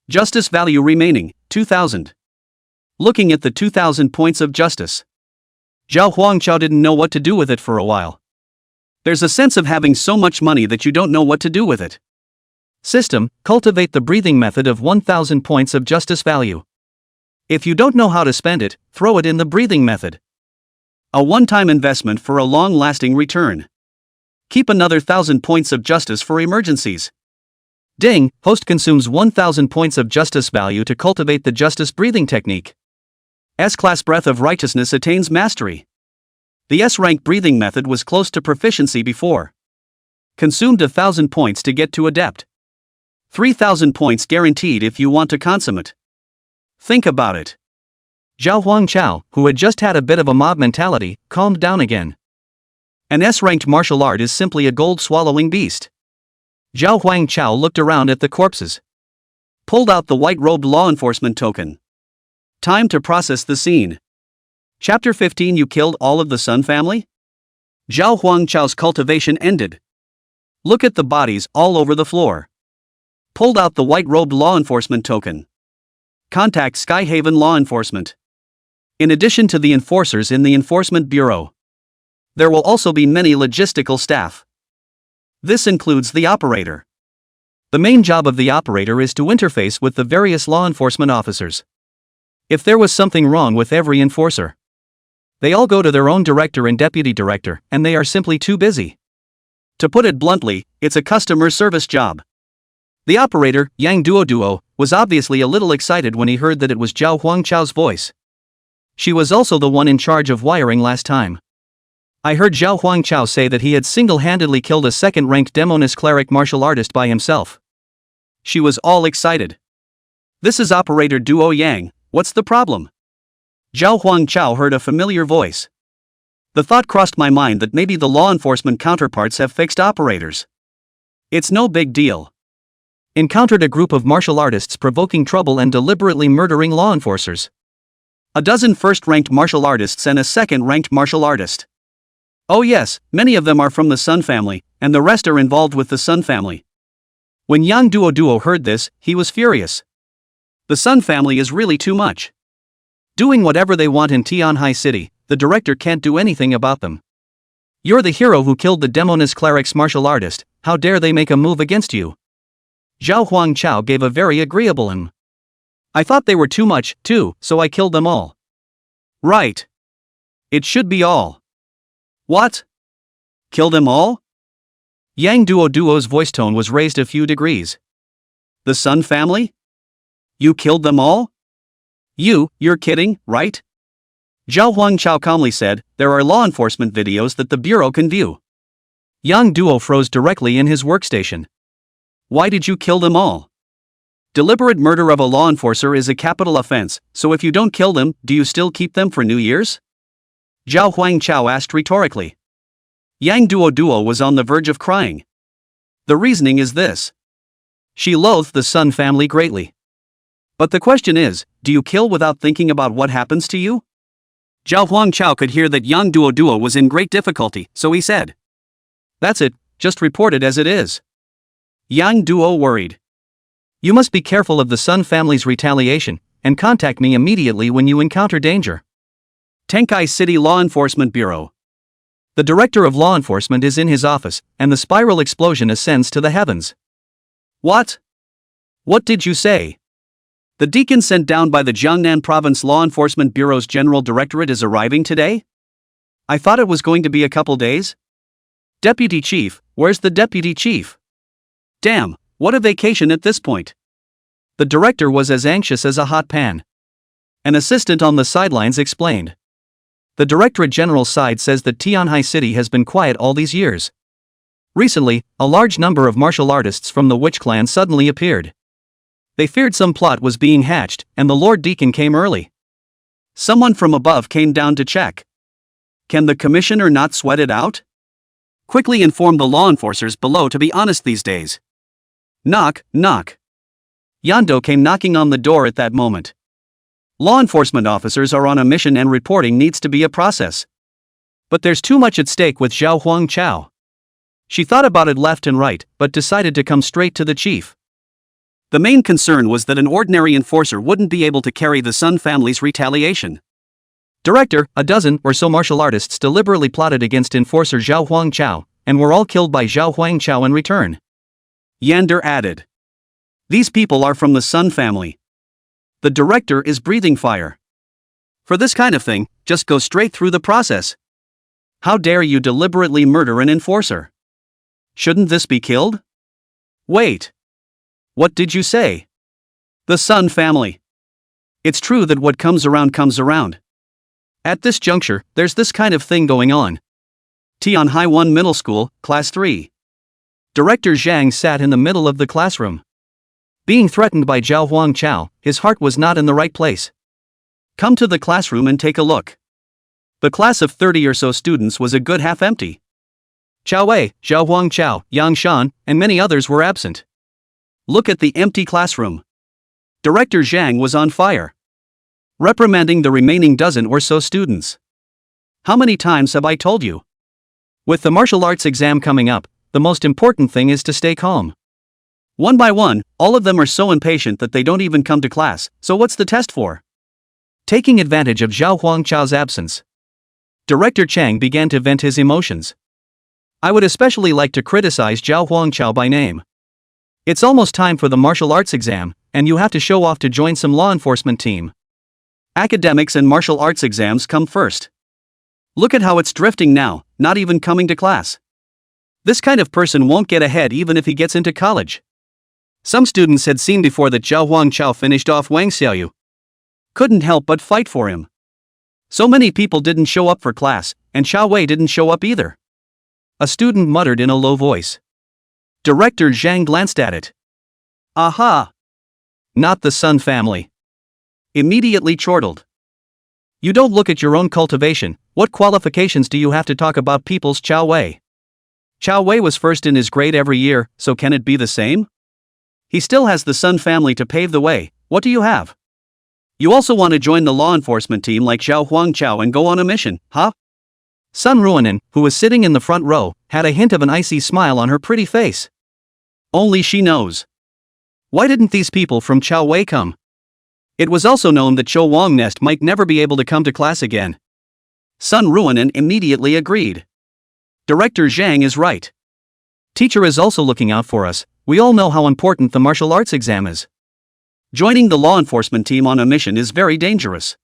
Justice value remaining, 2,000. Looking at the 2,000 points of justice, Zhao Huangchao didn't know what to do with it for a while. There's a sense of having so much money that you don't know what to do with it. System, cultivate the breathing method of 1,000 points of justice value. If you don't know how to spend it, throw it in the breathing method. A one-time investment for a long-lasting return. Keep another 1,000 points of justice for emergencies. Ding, host consumes 1,000 points of justice value to cultivate the justice breathing technique. S-class breath of righteousness attains mastery. The S-rank breathing method was close to proficiency before. Consumed 1,000 points to get to adept. 3,000 points guaranteed if you want to consummate. Think about it. Zhao Huangchao, who had just had a bit of a mob mentality, calmed down again. An S-ranked martial art is simply a gold-swallowing beast. Zhao Huangchao looked around at the corpses. Pulled out the white-robed law enforcement token. Time to process the scene. Chapter 15. You killed all of the Sun family? Zhao Huangchao's cultivation ended. Look at the bodies all over the floor. Pulled out the white-robed law enforcement token. Contact Skyhaven Law Enforcement. In addition to the enforcers in the Enforcement Bureau, there will also be many logistical staff. This includes the operator. The main job of the operator is to interface with the various law enforcement officers. If there was something wrong with every enforcer, they all go to their own director and deputy director, and they are simply too busy. To put it bluntly, it's a customer service job. The operator, Yang Duo, was obviously a little excited when he heard that it was Zhao Huangchao's voice. She was also the one in charge of wiring last time. I heard Zhao Huangchao say that he had single-handedly killed a second-ranked demonist cleric martial artist by himself. She was all excited. This is Operator Duo Yang, what's the problem? Zhao Huangchao heard a familiar voice. The thought crossed my mind that maybe the law enforcement counterparts have fixed operators. It's no big deal. Encountered a group of martial artists provoking trouble and deliberately murdering law enforcers. A dozen first-ranked martial artists and a second-ranked martial artist. Oh yes, many of them are from the Sun family, and the rest are involved with the Sun family. When Yang Duo heard this, he was furious. The Sun family is really too much. Doing whatever they want in Tianhai City, the director can't do anything about them. You're the hero who killed the Demoness Cleric's martial artist, how dare they make a move against you? Zhao Huangchao gave a very agreeable I thought they were too much, too, so I killed them all. Right. It should be all. What? Kill them all? Yang Duo's voice tone was raised a few degrees. The Sun family? You killed them all? You're kidding, right? Zhao Huangchao calmly said, there are law enforcement videos that the Bureau can view. Yang Duo froze directly in his workstation. Why did you kill them all? Deliberate murder of a law enforcer is a capital offense, so if you don't kill them, do you still keep them for New Year's? Zhao Huangchao asked rhetorically. Yang Duo was on the verge of crying. The reasoning is this. She loathed the Sun family greatly. But the question is, do you kill without thinking about what happens to you? Zhao Huangchao could hear that Yang Duo was in great difficulty, so he said. That's it, just report it as it is. Yang Duo worried. You must be careful of the Sun family's retaliation, and contact me immediately when you encounter danger. Tenkai City Law Enforcement Bureau. The director of law enforcement is in his office, and the spiral explosion ascends to the heavens. What? What did you say? The deacon sent down by the Jiangnan Province Law Enforcement Bureau's General Directorate is arriving today? I thought it was going to be a couple days? Deputy Chief, where's the Deputy Chief? Damn, what a vacation at this point. The director was as anxious as a hot pan. An assistant on the sidelines explained. The Directorate General's side says that Tianhai City has been quiet all these years. Recently, a large number of martial artists from the Witch Clan suddenly appeared. They feared some plot was being hatched, and the Lord Deacon came early. Someone from above came down to check. Can the commissioner not sweat it out? Quickly inform the law enforcers below to be honest these days. Knock, knock. Yando came knocking on the door at that moment. Law enforcement officers are on a mission and reporting needs to be a process. But there's too much at stake with Zhao Huangchao. She thought about it left and right, but decided to come straight to the chief. The main concern was that an ordinary enforcer wouldn't be able to carry the Sun family's retaliation. Director, a dozen or so martial artists deliberately plotted against enforcer Zhao Huangchao, and were all killed by Zhao Huangchao in return. Yander added. These people are from the Sun family. The director is breathing fire. For this kind of thing, just go straight through the process. How dare you deliberately murder an enforcer? Shouldn't this be killed? Wait. What did you say? The Sun family. It's true that what comes around comes around. At this juncture, there's this kind of thing going on. Tianhai 1 Middle School, Class 3. Director Zhang sat in the middle of the classroom. Being threatened by Zhao Huangchao, his heart was not in the right place. Come to the classroom and take a look. The class of 30 or so students was a good half empty. Chao Wei, Zhao Huangchao, Yang Shan, and many others were absent. Look at the empty classroom. Director Zhang was on fire, reprimanding the remaining dozen or so students. How many times have I told you? With the martial arts exam coming up, the most important thing is to stay calm. One by one, all of them are so impatient that they don't even come to class, so what's the test for? Taking advantage of Zhao Huangchao's absence, Director Chang began to vent his emotions. I would especially like to criticize Zhao Huangchao by name. It's almost time for the martial arts exam, and you have to show off to join some law enforcement team. Academics and martial arts exams come first. Look at how it's drifting now, not even coming to class. This kind of person won't get ahead even if he gets into college. Some students had seen before that Zhao Huangchao finished off Wang Xiaoyu. Couldn't help but fight for him. So many people didn't show up for class, and Chao Wei didn't show up either. A student muttered in a low voice. Director Zhang glanced at it. Aha! Not the Sun family. Immediately chortled. You don't look at your own cultivation, what qualifications do you have to talk about people's Chao Wei? Chao Wei was first in his grade every year, so can it be the same? He still has the Sun family to pave the way, what do you have? You also want to join the law enforcement team like Zhao Huangchao and go on a mission, huh? Sun Ruanan, who was sitting in the front row, had a hint of an icy smile on her pretty face. Only she knows. Why didn't these people from Chao Wei come? It was also known that Cho Wong Nest might never be able to come to class again. Sun Ruonan immediately agreed. Director Zhang is right. Teacher is also looking out for us. We all know how important the martial arts exam is. Joining the law enforcement team on a mission is very dangerous.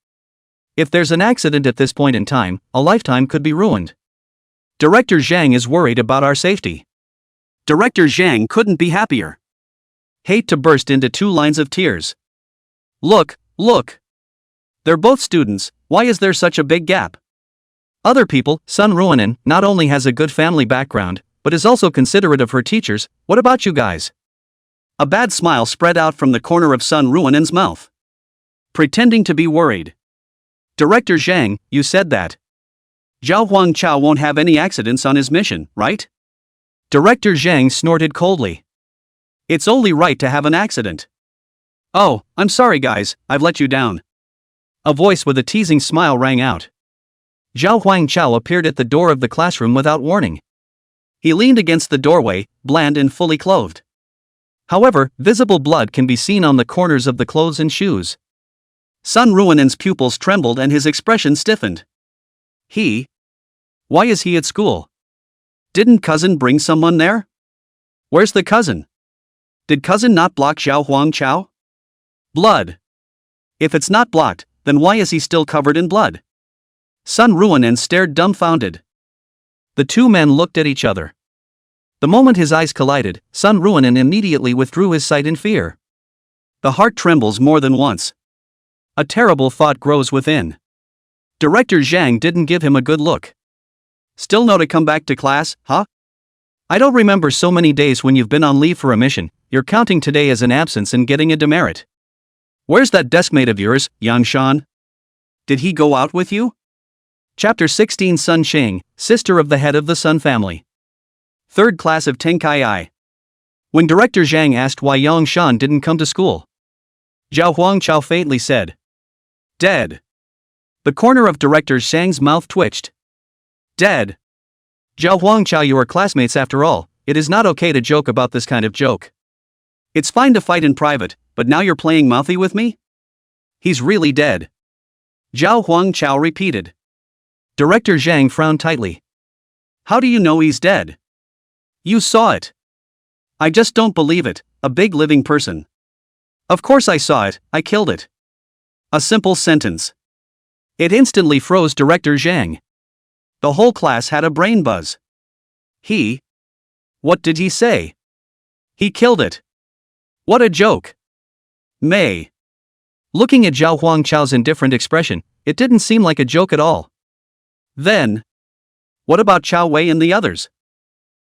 If there's an accident at this point in time, a lifetime could be ruined. Director Zhang is worried about our safety. Director Zhang couldn't be happier. Hate to burst into 2 lines of tears. Look, look. They're both students, why is there such a big gap? Other people, Sun Ruonan, not only has a good family background, but is also considerate of her teachers. What about you guys? A bad smile spread out from the corner of Sun Ruonan's mouth. Pretending to be worried. Director Zhang, you said that Zhao Huangchao won't have any accidents on his mission, right? Director Zhang snorted coldly. It's only right to have an accident. Oh, I'm sorry guys, I've let you down. A voice with a teasing smile rang out. Zhao Huangchao appeared at the door of the classroom without warning. He leaned against the doorway, bland and fully clothed. However, visible blood can be seen on the corners of the clothes and shoes. Sun Ruonan's pupils trembled and his expression stiffened. Why is he at school? Didn't cousin bring someone there? Where's the cousin? Did cousin not block Zhao Huangchao? Blood. If it's not blocked, then why is he still covered in blood? Sun Ruonan stared dumbfounded. The 2 men looked at each other. The moment his eyes collided, Sun Ruonan immediately withdrew his sight in fear. The heart trembles more than once. A terrible thought grows within. Director Zhang didn't give him a good look. Still no to come back to class, huh? I don't remember so many days when you've been on leave for a mission. You're counting today as an absence and getting a demerit. Where's that deskmate of yours, Yang Shan? Did he go out with you? Chapter 16 Sun Xing, sister of the head of the Sun family. 3rd class of Tenkai I. When Director Zhang asked why Yang Shan didn't come to school, Zhao Huangchao faintly said, "Dead." The corner of Director Zhang's mouth twitched. Dead. Zhao Huangchao, you are classmates after all. It is not okay to joke about this kind of joke. It's fine to fight in private, but now you're playing mouthy with me? He's really dead. Zhao Huangchao repeated. Director Zhang frowned tightly. How do you know he's dead? You saw it. I just don't believe it, a big living person. Of course I saw it, I killed it. A simple sentence. It instantly froze Director Zhang. The whole class had a brain buzz. What did he say? He killed it. What a joke. May. Looking at Zhao Huangchao's indifferent expression, it didn't seem like a joke at all. Then, what about Chao Wei and the others?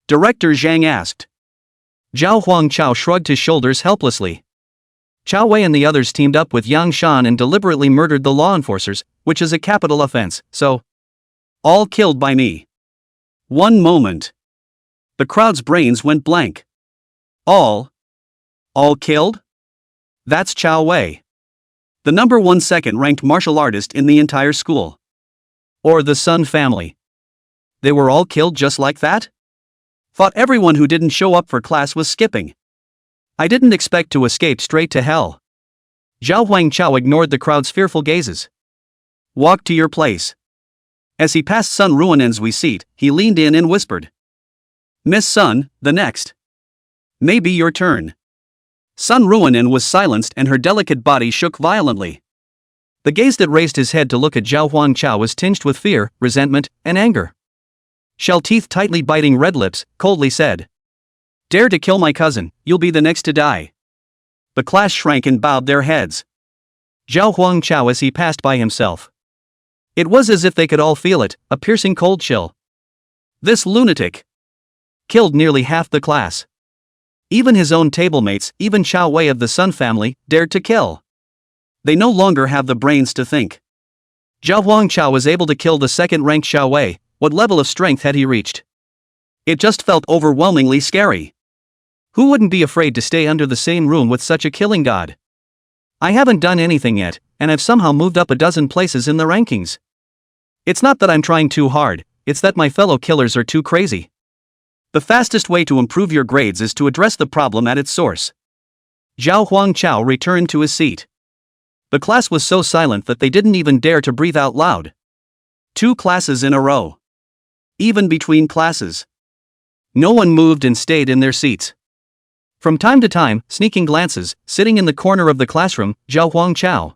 Director Zhang asked. Zhao Huangchao shrugged his shoulders helplessly. Chao Wei and the others teamed up with Yang Shan and deliberately murdered the law enforcers, which is a capital offense, so all killed by me. One moment. The crowd's brains went blank. All killed? That's Chao Wei. The number 1 second-ranked martial artist in the entire school. Or the Sun family. They were all killed just like that? Thought everyone who didn't show up for class was skipping. I didn't expect to escape straight to hell. Zhao Huangchao ignored the crowd's fearful gazes. Walk to your place. As he passed Sun Ruonan's seat, he leaned in and whispered. Miss Sun, the next. Maybe your turn. Sun Ruonan was silenced and her delicate body shook violently. The gaze that raised his head to look at Zhao Huangchao was tinged with fear, resentment, and anger. Shell teeth tightly biting red lips, coldly said. Dare to kill my cousin, you'll be the next to die. The class shrank and bowed their heads. Zhao Huangchao as he passed by himself. It was as if they could all feel it, a piercing cold chill. This lunatic killed nearly half the class. Even his own tablemates, even Chao Wei of the Sun family, dared to kill. They no longer have the brains to think. Zhao Huangchao was able to kill the second-ranked Chao Wei. What level of strength had he reached? It just felt overwhelmingly scary. Who wouldn't be afraid to stay under the same room with such a killing god? I haven't done anything yet, and I've somehow moved up a dozen places in the rankings. It's not that I'm trying too hard, it's that my fellow killers are too crazy. The fastest way to improve your grades is to address the problem at its source. Zhao Huangchao returned to his seat. The class was so silent that they didn't even dare to breathe out loud. 2 classes in a row. Even between classes. No one moved and stayed in their seats. From time to time, sneaking glances, sitting in the corner of the classroom, Zhao Huangchao.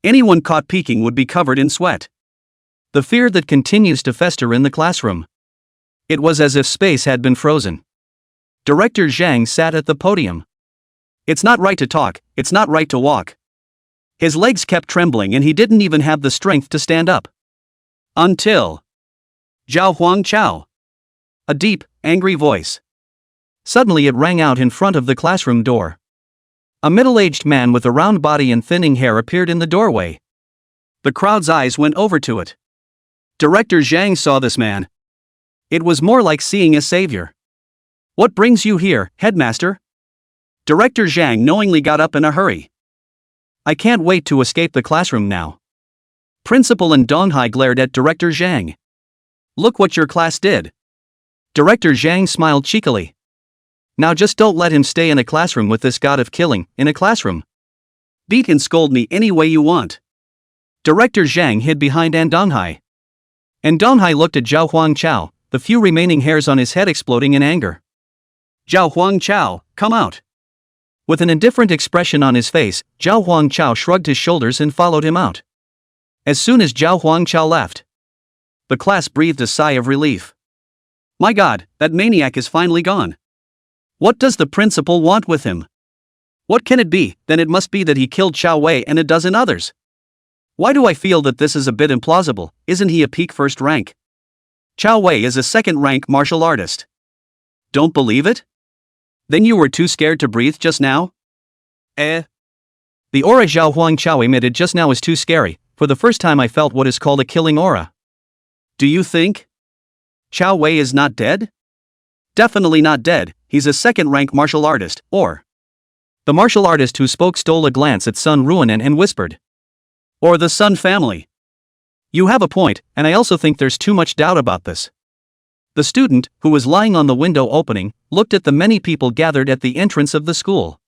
Anyone caught peeking would be covered in sweat. The fear that continues to fester in the classroom. It was as if space had been frozen. Director Zhang sat at the podium. It's not right to talk, it's not right to walk. His legs kept trembling and he didn't even have the strength to stand up. Until Zhao Huangchao. A deep, angry voice. Suddenly it rang out in front of the classroom door. A middle-aged man with a round body and thinning hair appeared in the doorway. The crowd's eyes went over to it. Director Zhang saw this man. It was more like seeing a savior. What brings you here, headmaster? Director Zhang knowingly got up in a hurry. I can't wait to escape the classroom now. Principal and Donghai glared at Director Zhang. Look what your class did. Director Zhang smiled cheekily. Now just don't let him stay in a classroom with this god of killing, in a classroom. Beat and scold me any way you want. Director Zhang hid behind Donghai. And Donghai looked at Zhao Huangchao, the few remaining hairs on his head exploding in anger. Zhao Huangchao, come out. With an indifferent expression on his face, Zhao Huangchao shrugged his shoulders and followed him out. As soon as Zhao Huangchao left, the class breathed a sigh of relief. My God, that maniac is finally gone. What does the principal want with him? What can it be? Then it must be that he killed Chao Wei and a dozen others. Why do I feel that this is a bit implausible? Isn't he a peak first rank? Chao Wei is a second rank martial artist. Don't believe it? Then you were too scared to breathe just now? The aura Zhao Huangchao emitted just now is too scary. For the first time I felt what is called a killing aura. Do you think Chao Wei is not dead? Definitely not dead, he's a second-rank martial artist, or... The martial artist who spoke stole a glance at Sun Ruonan and whispered. Or the Sun family. You have a point, and I also think there's too much doubt about this. The student, who was lying on the window opening, looked at the many people gathered at the entrance of the school.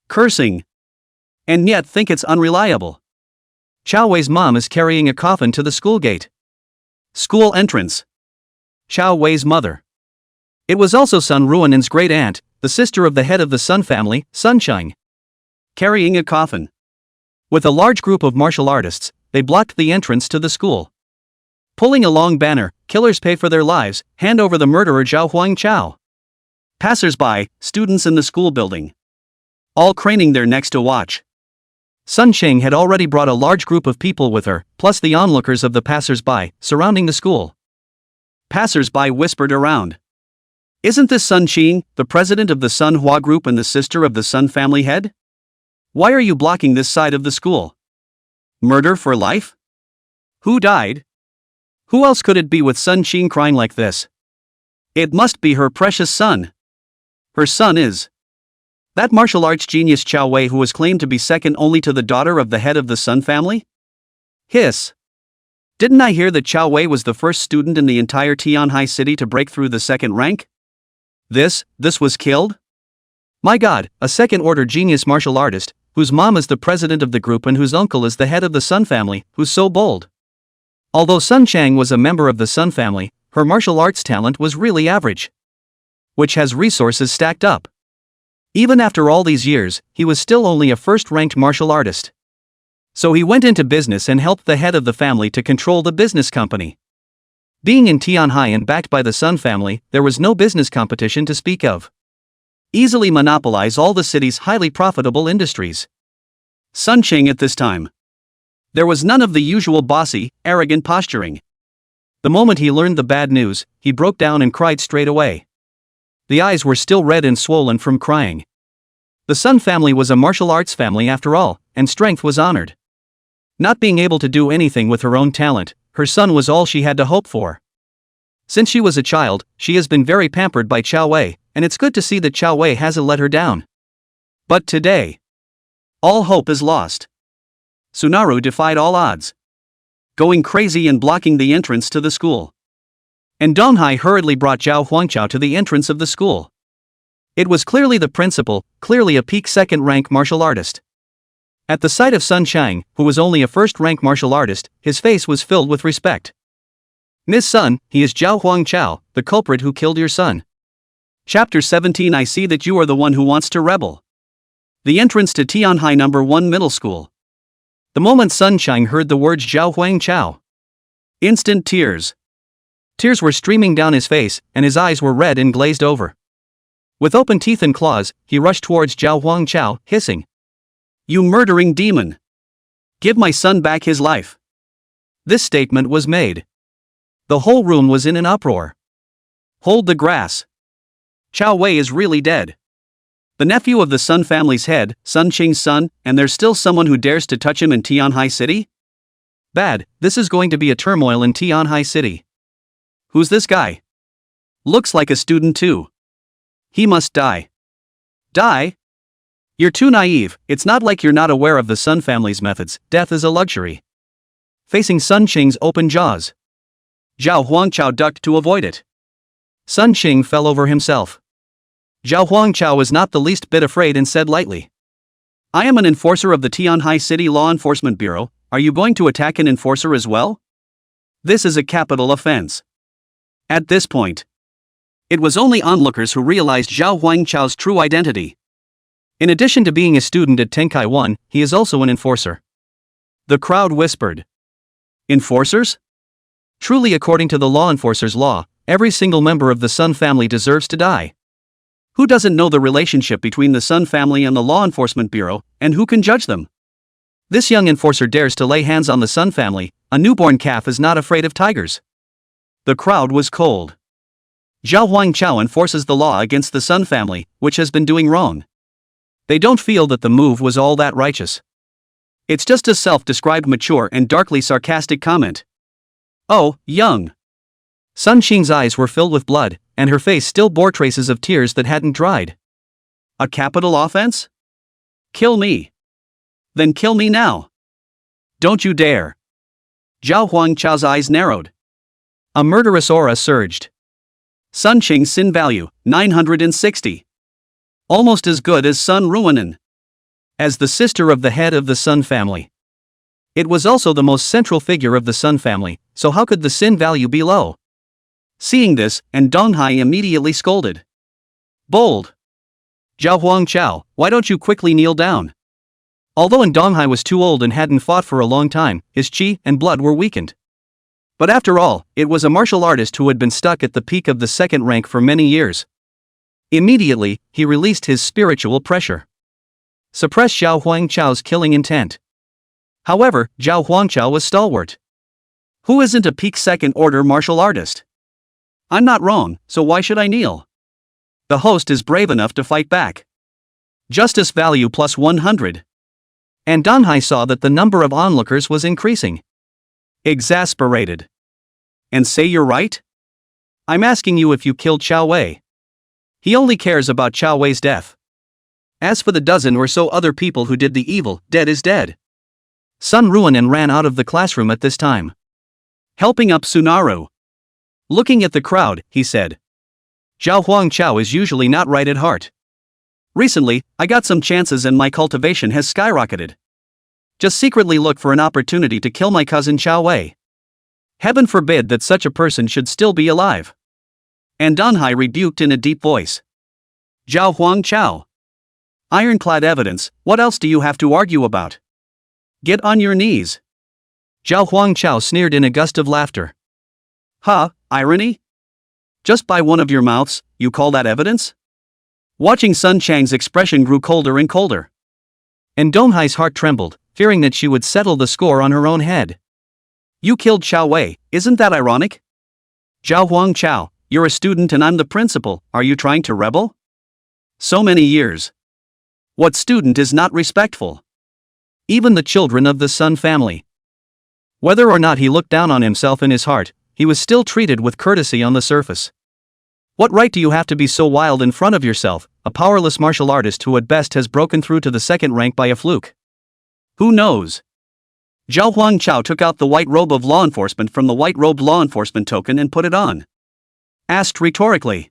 Cursing. And yet think it's unreliable. Chao Wei's mom is carrying a coffin to the school gate. School entrance. Chao Wei's mother. It was also Sun Ruonan's great-aunt, the sister of the head of the Sun family, Sunshine. Carrying a coffin. With a large group of martial artists, they blocked the entrance to the school. Pulling a long banner, killers pay for their lives, hand over the murderer Zhao Huangchao. Passers-by, students in the school building. All craning their necks to watch. Sun Cheng had already brought a large group of people with her, plus the onlookers of the passers-by, surrounding the school. Passers-by whispered around. Isn't this Sun Qing, the president of the Sun Hua group and the sister of the Sun family head? Why are you blocking this side of the school? Murder for life? Who died? Who else could it be with Sun Qing crying like this? It must be her precious son. Her son is that martial arts genius Chao Wei who was claimed to be second only to the daughter of the head of the Sun family? Hiss. Didn't I hear that Chao Wei was the first student in the entire Tianhai city to break through the second rank? This was killed? My God, a second-order genius martial artist, whose mom is the president of the group and whose uncle is the head of the Sun family, who's so bold. Although Sun Chang was a member of the Sun family, her martial arts talent was really average. Which has resources stacked up. Even after all these years, he was still only a first-ranked martial artist. So he went into business and helped the head of the family to control the business company. Being in Tianhai and backed by the Sun family, there was no business competition to speak of. Easily monopolize all the city's highly profitable industries. Sun Cheng at this time. There was none of the usual bossy, arrogant posturing. The moment he learned the bad news, he broke down and cried straight away. The eyes were still red and swollen from crying. The Sun family was a martial arts family after all, and strength was honored. Not being able to do anything with her own talent, her son was all she had to hope for. Since she was a child, she has been very pampered by Chao Wei, and it's good to see that Chao Wei hasn't let her down. But today, all hope is lost. Tsunaru defied all odds, going crazy and blocking the entrance to the school. And Donghai hurriedly brought Zhao Huangchao to the entrance of the school. It was clearly the principal, clearly a peak second-rank martial artist. At the sight of Sun Chang, who was only a first-rank martial artist, his face was filled with respect. Ms. Sun, he is Zhao Huangchao, the culprit who killed your son. Chapter 17. I see that you are the one who wants to rebel. The entrance to Tianhai No. 1 Middle School. The moment Sun Chang heard the words Zhao Huangchao. Instant tears. Tears were streaming down his face, and his eyes were red and glazed over. With open teeth and claws, he rushed towards Zhao Huangchao, hissing. You murdering demon! Give my son back his life! This statement was made. The whole room was in an uproar. Hold the grass! Chao Wei is really dead. The nephew of the Sun family's head, Sun Qing's son, and there's still someone who dares to touch him in Tianhai City? Bad, this is going to be a turmoil in Tianhai City. Who's this guy? Looks like a student too. He must die. Die? You're too naive, it's not like you're not aware of the Sun family's methods, death is a luxury. Facing Sun Qing's open jaws. Zhao Huangchao ducked to avoid it. Sun Qing fell over himself. Zhao Huangchao was not the least bit afraid and said lightly. I am an enforcer of the Tianhai City Law Enforcement Bureau, are you going to attack an enforcer as well? This is a capital offense. At this point, it was only onlookers who realized Zhao Huangchao's true identity. In addition to being a student at Tenkai 1, he is also an enforcer. The crowd whispered. Enforcers? Truly, according to the law enforcer's law, every single member of the Sun family deserves to die. Who doesn't know the relationship between the Sun family and the Law Enforcement Bureau, and who can judge them? This young enforcer dares to lay hands on the Sun family, a newborn calf is not afraid of tigers. The crowd was cold. Zhao Huangchao enforces the law against the Sun family, which has been doing wrong. They don't feel that the move was all that righteous. It's just a self-described mature and darkly sarcastic comment. Oh, young. Sun Qing's eyes were filled with blood, and her face still bore traces of tears that hadn't dried. A capital offense? Kill me. Then kill me now. Don't you dare. Zhao Huangchao's eyes narrowed. A murderous aura surged. Sun Qing's sin value, 960. Almost as good as Sun Ruanan. As the sister of the head of the Sun family. It was also the most central figure of the Sun family, so how could the sin value be low? Seeing this, and Donghai immediately scolded. Bold. Zhao Huangchao, why don't you quickly kneel down? Although Donghai was too old and hadn't fought for a long time, his chi and blood were weakened. But after all, it was a martial artist who had been stuck at the peak of the second rank for many years. Immediately, he released his spiritual pressure. Suppress Zhao Huangchao's killing intent. However, Zhao Huangchao was stalwart. Who isn't a peak second-order martial artist? I'm not wrong, so why should I kneel? The host is brave enough to fight back. Justice value plus 100. And Donghai saw that the number of onlookers was increasing. Exasperated. And say you're right? I'm asking you if you killed Chao Wei. He only cares about Chao Wei's death. As for the dozen or so other people who did the evil, dead is dead. Sun Ruanan ran out of the classroom at this time. Helping up Sunaru. Looking at the crowd, he said. Zhao Huangchao is usually not right at heart. Recently, I got some chances and my cultivation has skyrocketed. Just secretly look for an opportunity to kill my cousin Chao Wei. Heaven forbid that such a person should still be alive. And Donghai rebuked in a deep voice. Zhao Huangchao. Ironclad evidence, what else do you have to argue about? Get on your knees. Zhao Huangchao sneered in a gust of laughter. Huh, irony? Just by one of your mouths, you call that evidence? Watching Sun Chang's expression grew colder and colder. And Donghai's heart trembled, fearing that she would settle the score on her own head. You killed Chao Wei, isn't that ironic? Zhao Huangchao, you're a student and I'm the principal, are you trying to rebel? So many years. What student is not respectful? Even the children of the Sun family. Whether or not he looked down on himself in his heart, he was still treated with courtesy on the surface. What right do you have to be so wild in front of yourself, a powerless martial artist who at best has broken through to the second rank by a fluke? Who knows? Zhao Huangchao took out the white robe of law enforcement from the white robe law enforcement token and put it on. asked rhetorically.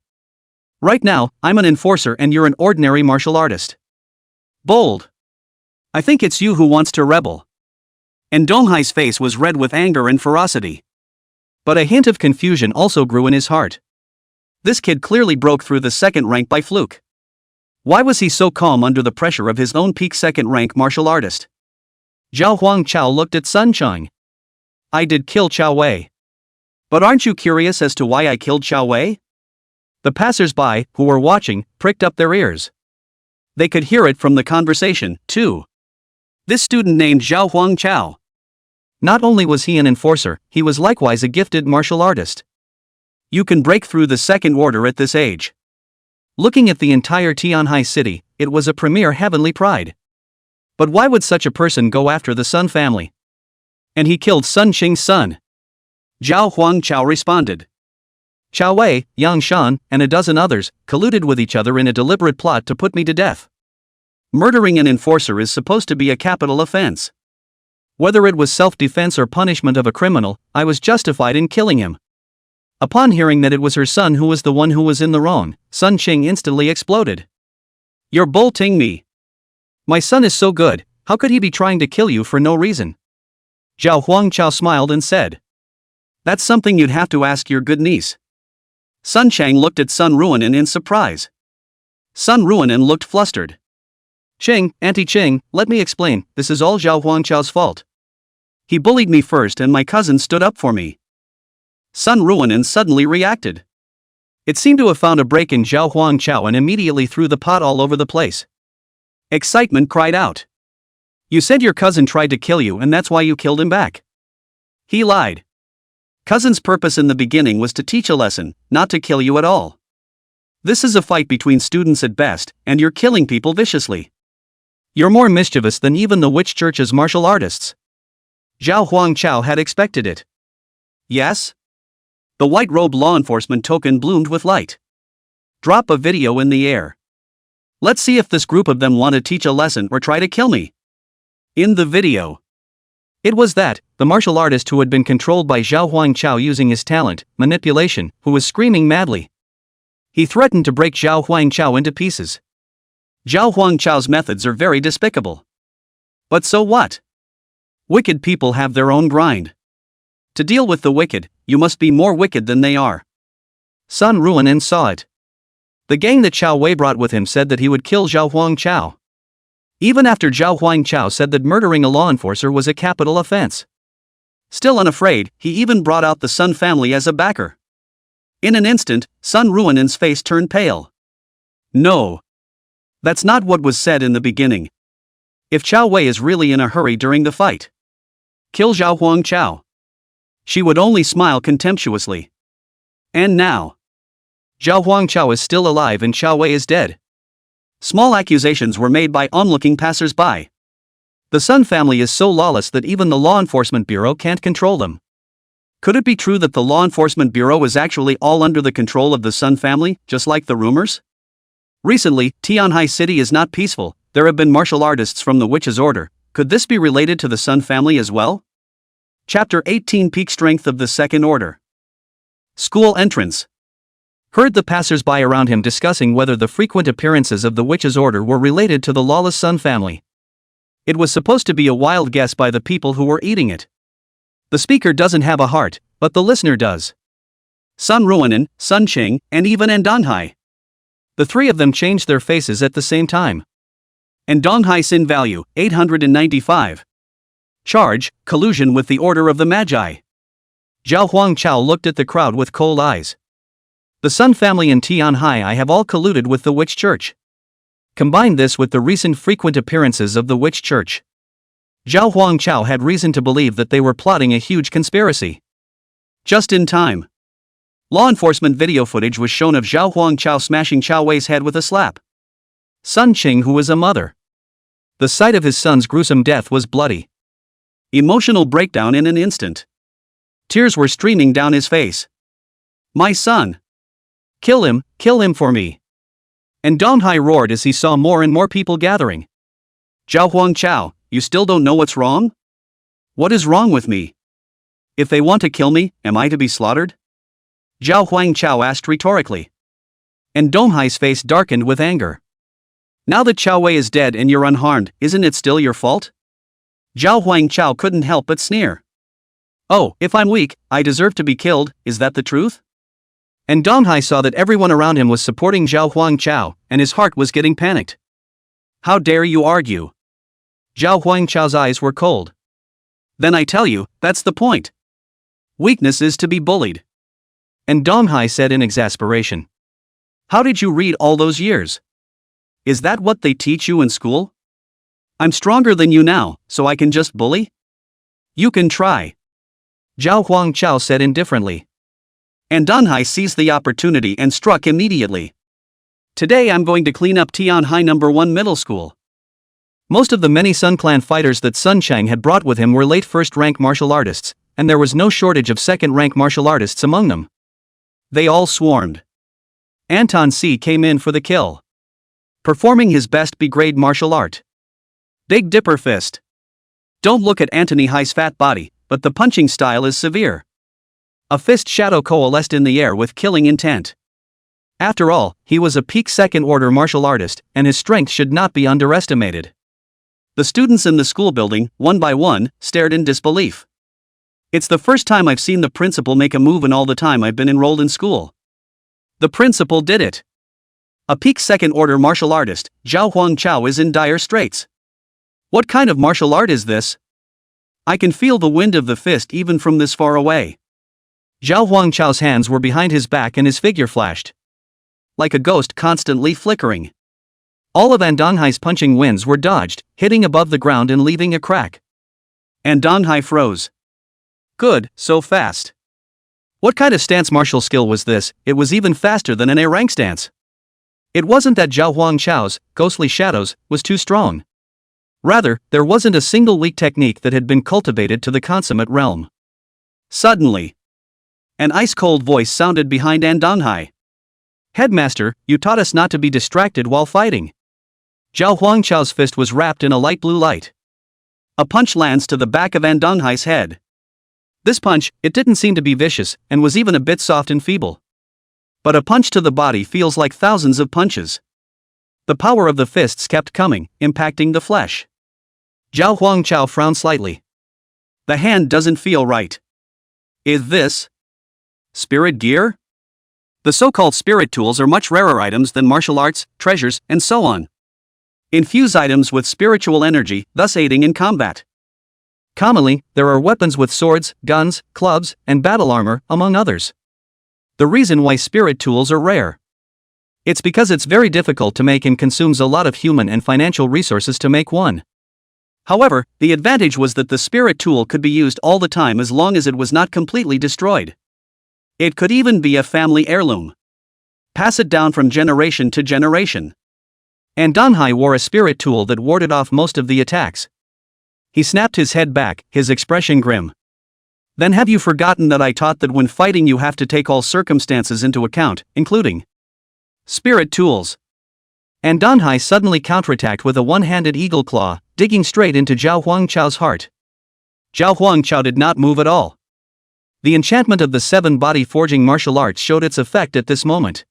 Right now, I'm an enforcer and you're an ordinary martial artist. Bold. I think it's you who wants to rebel. And Donghai's face was red with anger and ferocity. But a hint of confusion also grew in his heart. This kid clearly broke through the second rank by fluke. Why was he so calm under the pressure of his own peak second rank martial artist? Zhao Huangchao looked at Sun Cheng. I did kill Chao Wei. But aren't you curious as to why I killed Chao Wei? The passers-by, who were watching, pricked up their ears. They could hear it from the conversation, too. This student named Zhao Huangchao. Not only was he an enforcer, he was likewise a gifted martial artist. You can break through the second order at this age. Looking at the entire Tianhai city, it was a premier heavenly pride. But why would such a person go after the Sun family? And he killed Sun Qing's son. Zhao Huangchao responded. Chao Wei, Yang Shan, and a dozen others, colluded with each other in a deliberate plot to put me to death. Murdering an enforcer is supposed to be a capital offense. Whether it was self-defense or punishment of a criminal, I was justified in killing him. Upon hearing that it was her son who was the one who was in the wrong, Sun Qing instantly exploded. You're bolting me. My son is so good, how could he be trying to kill you for no reason? Zhao Huangchao smiled and said. That's something you'd have to ask your good niece. Sun Chang looked at Sun Ruanan in surprise. Sun Ruanan looked flustered. Qing, Auntie Qing, let me explain, this is all Zhao Huangchao's fault. He bullied me first and my cousin stood up for me. Sun Ruanan suddenly reacted. It seemed to have found a break in Zhao Huangchao and immediately threw the pot all over the place. Excitement cried out. You said your cousin tried to kill you and that's why you killed him back. He lied. Cousin's purpose in the beginning was to teach a lesson, not to kill you at all. This is a fight between students at best, and you're killing people viciously. You're more mischievous than even the witch church's martial artists. Zhao Huangchao had expected it. Yes? The white robe law enforcement token bloomed with light. Drop a video in the air. Let's see if this group of them want to teach a lesson or try to kill me. In the video. It was that, the martial artist who had been controlled by Zhao Huangchao using his talent, manipulation, who was screaming madly. He threatened to break Zhao Huangchao into pieces. Zhao Huangchao's methods are very despicable. But so what? Wicked people have their own grind. To deal with the wicked, you must be more wicked than they are. Sun Ruanan saw it. The gang that Chao Wei brought with him said that he would kill Zhao Huangchao. Even after Zhao Huangchao said that murdering a law enforcer was a capital offense. Still unafraid, he even brought out the Sun family as a backer. In an instant, Sun Ruanan's face turned pale. No. That's not what was said in the beginning. If Chao Wei is really in a hurry during the fight, kill Zhao Huangchao. She would only smile contemptuously. And now, Zhao Huangchao is still alive and Chao Wei is dead. Small accusations were made by onlooking passers-by. The Sun family is so lawless that even the Law Enforcement Bureau can't control them. Could it be true that the Law Enforcement Bureau is actually all under the control of the Sun family, just like the rumors? Recently, Tianhai City is not peaceful, there have been martial artists from the Witch's Order. Could this be related to the Sun family as well? Chapter 18 Peak Strength of the Second Order. School entrance. Heard the passers-by around him discussing whether the frequent appearances of the Witch's Order were related to the lawless Sun family. It was supposed to be a wild guess by the people who were eating it. The speaker doesn't have a heart, but the listener does. Sun Ruanan, Sun Qing, and even Donghai. The three of them changed their faces at the same time. Donghai Sin value, 895. Charge, collusion with the Order of the Magi. Zhao Huangchao looked at the crowd with cold eyes. The Sun family and Tianhai I have all colluded with the Witch Church. Combine this with the recent frequent appearances of the Witch Church. Zhao Huangchao had reason to believe that they were plotting a huge conspiracy. Just in time. Law enforcement video footage was shown of Zhao Huangchao smashing Chao Wei's head with a slap. Sun Qing, who was a mother. The sight of his son's gruesome death was bloody. Emotional breakdown in an instant. Tears were streaming down his face. My son. Kill him for me. And Donghai roared as he saw more and more people gathering. Zhao Huangchao, you still don't know what's wrong? What is wrong with me? If they want to kill me, am I to be slaughtered? Zhao Huangchao asked rhetorically. And Donghai's face darkened with anger. Now that Chao Wei is dead and you're unharmed, isn't it still your fault? Zhao Huangchao couldn't help but sneer. Oh, if I'm weak, I deserve to be killed, is that the truth? And Donghai saw that everyone around him was supporting Zhao Huangchao, and his heart was getting panicked. How dare you argue? Zhao Huangchao's eyes were cold. Then I tell you, that's the point. Weakness is to be bullied. And Donghai said in exasperation. How did you read all those years? Is that what they teach you in school? I'm stronger than you now, so I can just bully? You can try. Zhao Huangchao said indifferently. And Donghai seized the opportunity and struck immediately. Today I'm going to clean up Tianhai No. 1 Middle School. Most of the many Sun Clan fighters that Sun Chang had brought with him were late first-rank martial artists, and there was no shortage of second-rank martial artists among them. They all swarmed. Anton C came in for the kill. Performing his best B-grade martial art. Big Dipper Fist. Don't look at Anthony Hai's fat body, but the punching style is severe. A fist shadow coalesced in the air with killing intent. After all, he was a peak second-order martial artist, and his strength should not be underestimated. The students in the school building, one by one, stared in disbelief. It's the first time I've seen the principal make a move in all the time I've been enrolled in school. The principal did it. A peak second-order martial artist, Zhao Huangchao is in dire straits. What kind of martial art is this? I can feel the wind of the fist even from this far away. Zhao Huangchao's hands were behind his back and his figure flashed. Like a ghost constantly flickering. All of Donghai's punching winds were dodged, hitting above the ground and leaving a crack. Donghai froze. Good, so fast. What kind of stance martial skill was this? It was even faster than an A-rank stance. It wasn't that Zhao Huangchao's ghostly shadows was too strong. Rather, there wasn't a single weak technique that had been cultivated to the consummate realm. Suddenly, an ice-cold voice sounded behind Donghai. Headmaster, you taught us not to be distracted while fighting. Zhao Huangchao's fist was wrapped in a light blue light. A punch lands to the back of Donghai's head. This punch, it didn't seem to be vicious, and was even a bit soft and feeble. But a punch to the body feels like thousands of punches. The power of the fists kept coming, impacting the flesh. Zhao Huangchao frowned slightly. The hand doesn't feel right. Is this spirit gear? The so-called spirit tools are much rarer items than martial arts, treasures, and so on. Infuse items with spiritual energy, thus aiding in combat. Commonly, there are weapons with swords, guns, clubs, and battle armor, among others. The reason why spirit tools are rare. It's because it's very difficult to make and consumes a lot of human and financial resources to make one. However, the advantage was that the spirit tool could be used all the time as long as it was not completely destroyed. It could even be a family heirloom. Pass it down from generation to generation. Donghai wore a spirit tool that warded off most of the attacks. He snapped his head back, his expression grim. Then have you forgotten that I taught that when fighting you have to take all circumstances into account, including spirit tools? Donghai suddenly counterattacked with a one-handed eagle claw, digging straight into Zhao Huangchao's heart. Zhao Huangchao did not move at all. The enchantment of the seven-body forging martial arts showed its effect at this moment.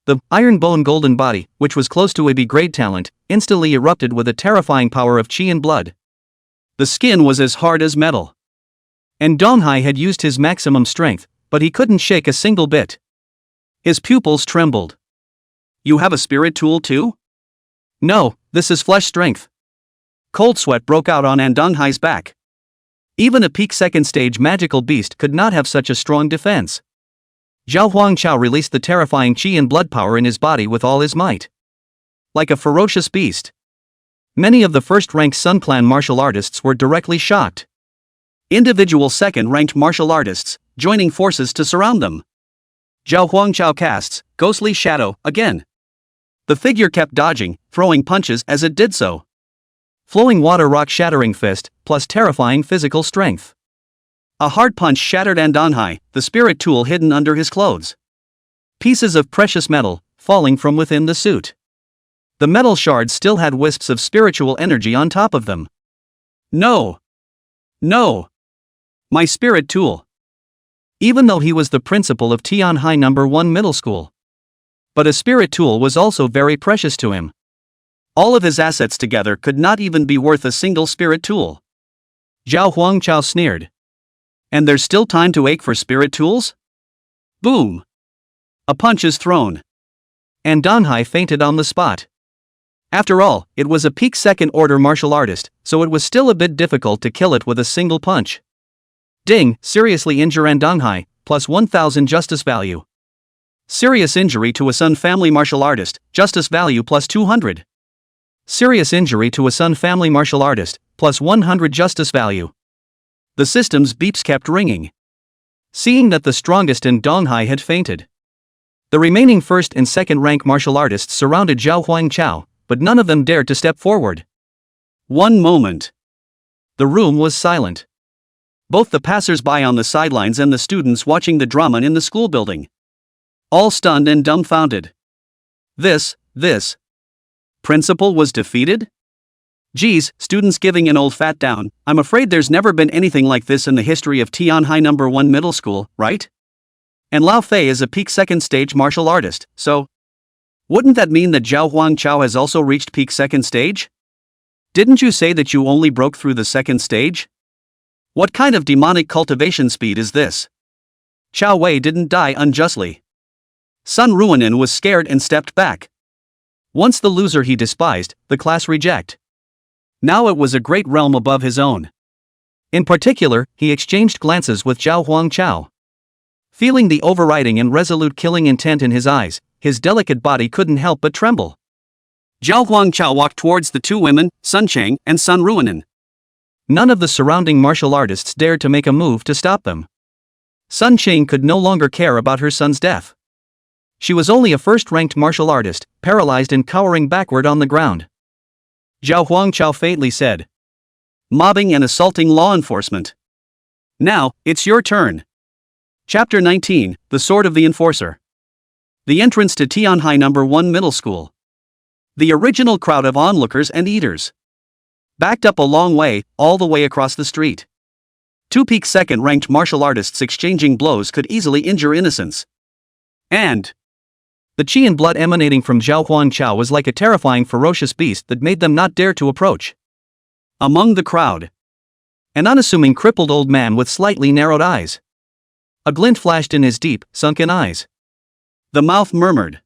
The iron bone golden body, which was close to a B-grade talent, instantly erupted with a terrifying power of qi and blood. The skin was as hard as metal. Donghai had used his maximum strength, but he couldn't shake a single bit. His pupils trembled. You have a spirit tool too? No, this is flesh strength. Cold sweat broke out on Donghai's back. Even a peak second stage magical beast could not have such a strong defense. Zhao Huangchao released the terrifying qi and blood power in his body with all his might. Like a ferocious beast. Many of the first-ranked Sun Clan martial artists were directly shocked. Individual second-ranked martial artists, joining forces to surround them. Zhao Huangchao casts ghostly shadow again. The figure kept dodging, throwing punches as it did so. Flowing water rock shattering fist, plus terrifying physical strength. A hard punch shattered Donghai, the spirit tool hidden under his clothes. Pieces of precious metal, falling from within the suit. The metal shards still had wisps of spiritual energy on top of them. No! No! My spirit tool! even though he was the principal of Tianhai No. 1 Middle School. But a spirit tool was also very precious to him. All of his assets together could not even be worth a single spirit tool. Zhao Huangchao sneered. And there's still time to ache for spirit tools? Boom! A punch is thrown. And Danhai fainted on the spot. After all, it was a peak second-order martial artist, so it was still a bit difficult to kill it with a single punch. Ding, seriously injure and Danhai, plus 1000 justice value. Serious injury to a Sun family martial artist, justice value plus 200. Serious injury to a Sun family martial artist, plus 100 justice value. The system's beeps kept ringing. Seeing that the strongest in Danhai had fainted, the remaining first and second rank martial artists surrounded Zhao Huangchao, but none of them dared to step forward. One moment. The room was silent. Both the passers-by on the sidelines and the students watching the drama in the school building. All stunned and dumbfounded. This principal was defeated? Geez, students giving an old fat down, I'm afraid there's never been anything like this in the history of Tianhai No. 1 Middle School, right? And Lao Fei is a peak second stage martial artist, so wouldn't that mean that Zhao Huangchao has also reached peak second stage? Didn't you say that you only broke through the second stage? What kind of demonic cultivation speed is this? Chao Wei didn't die unjustly. Sun Ruanin was scared and stepped back. Once the loser he despised, the class reject. Now it was a great realm above his own. In particular, he exchanged glances with Zhao Huangchao. Feeling the overriding and resolute killing intent in his eyes, his delicate body couldn't help but tremble. Zhao Huangchao walked towards the two women, Sun Cheng and Sun Ruanin. None of the surrounding martial artists dared to make a move to stop them. Sun Cheng could no longer care about her son's death. She was only a first-ranked martial artist, paralyzed and cowering backward on the ground. Zhao Huangchao faintly said, "Mobbing and assaulting law enforcement. Now, it's your turn." Chapter 19, The Sword of the Enforcer. The entrance to Tianhai No. 1 Middle School. The original crowd of onlookers and eaters. Backed up a long way, all the way across the street. Two peak second-ranked martial artists exchanging blows could easily injure innocents. And the chi and blood emanating from Zhao Huangchao was like a terrifying ferocious beast that made them not dare to approach. Among the crowd, an unassuming crippled old man with slightly narrowed eyes. A glint flashed in his deep, sunken eyes. The mouth murmured.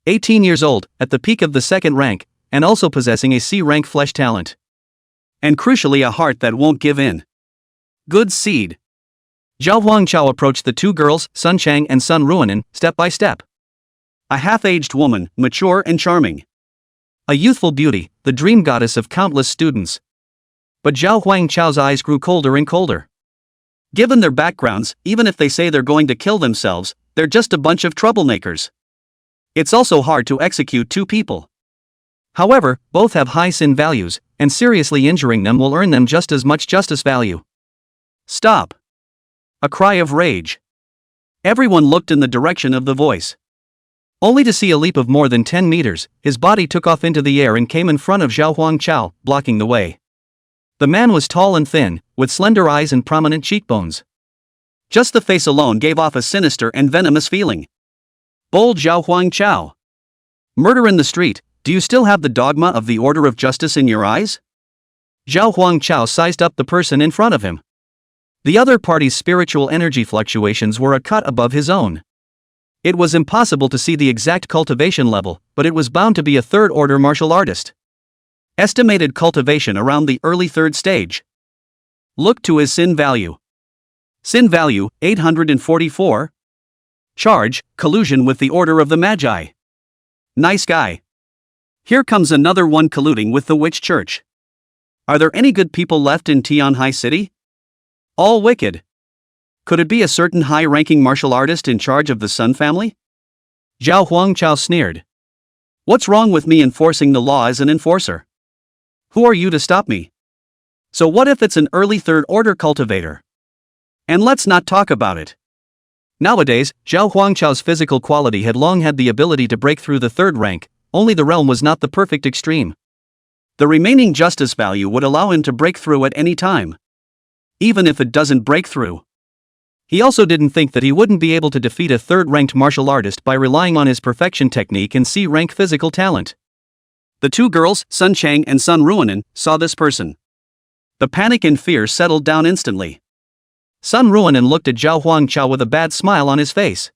18 years old, at the peak of the second rank, and also possessing a C-rank flesh talent. And crucially a heart that won't give in. Good seed. Zhao Huangchao approached the two girls, Sun Cheng and Sun Ruanin, step by step. A half-aged woman, mature and charming. A youthful beauty, the dream goddess of countless students. But Zhao Huangchao's eyes grew colder and colder. Given their backgrounds, even if they say they're going to kill themselves, they're just a bunch of troublemakers. It's also hard to execute two people. However, both have high sin values, and seriously injuring them will earn them just as much justice value. Stop! A cry of rage. Everyone looked in the direction of the voice. Only to see a leap of more than 10 meters, his body took off into the air and came in front of Zhao Huangchao, blocking the way. The man was tall and thin, with slender eyes and prominent cheekbones. Just the face alone gave off a sinister and venomous feeling. Bold Zhao Huangchao. Murder in the street, do you still have the dogma of the order of justice in your eyes? Zhao Huangchao sized up the person in front of him. The other party's spiritual energy fluctuations were a cut above his own. It was impossible to see the exact cultivation level, but it was bound to be a third-order martial artist. Estimated cultivation around the early third stage. Look to his sin value. Sin value, 844. Charge, collusion with the Order of the Magi. Nice guy. Here comes another one colluding with the Witch Church. Are there any good people left in Tianhai City? All wicked. Could it be a certain high-ranking martial artist in charge of the Sun family? Zhao Huangchao sneered. What's wrong with me enforcing the law as an enforcer? Who are you to stop me? So what if it's an early third-order cultivator? And let's not talk about it. Nowadays, Zhao Huangchao's physical quality had long had the ability to break through the third rank, only the realm was not the perfect extreme. The remaining justice value would allow him to break through at any time. Even if it doesn't break through. He also didn't think that he wouldn't be able to defeat a third-ranked martial artist by relying on his perfection technique and C-rank physical talent. The two girls, Sun Chang and Sun Ruonan, saw this person. The panic and fear settled down instantly. Sun Ruonan looked at Zhao Huangchao with a bad smile on his face.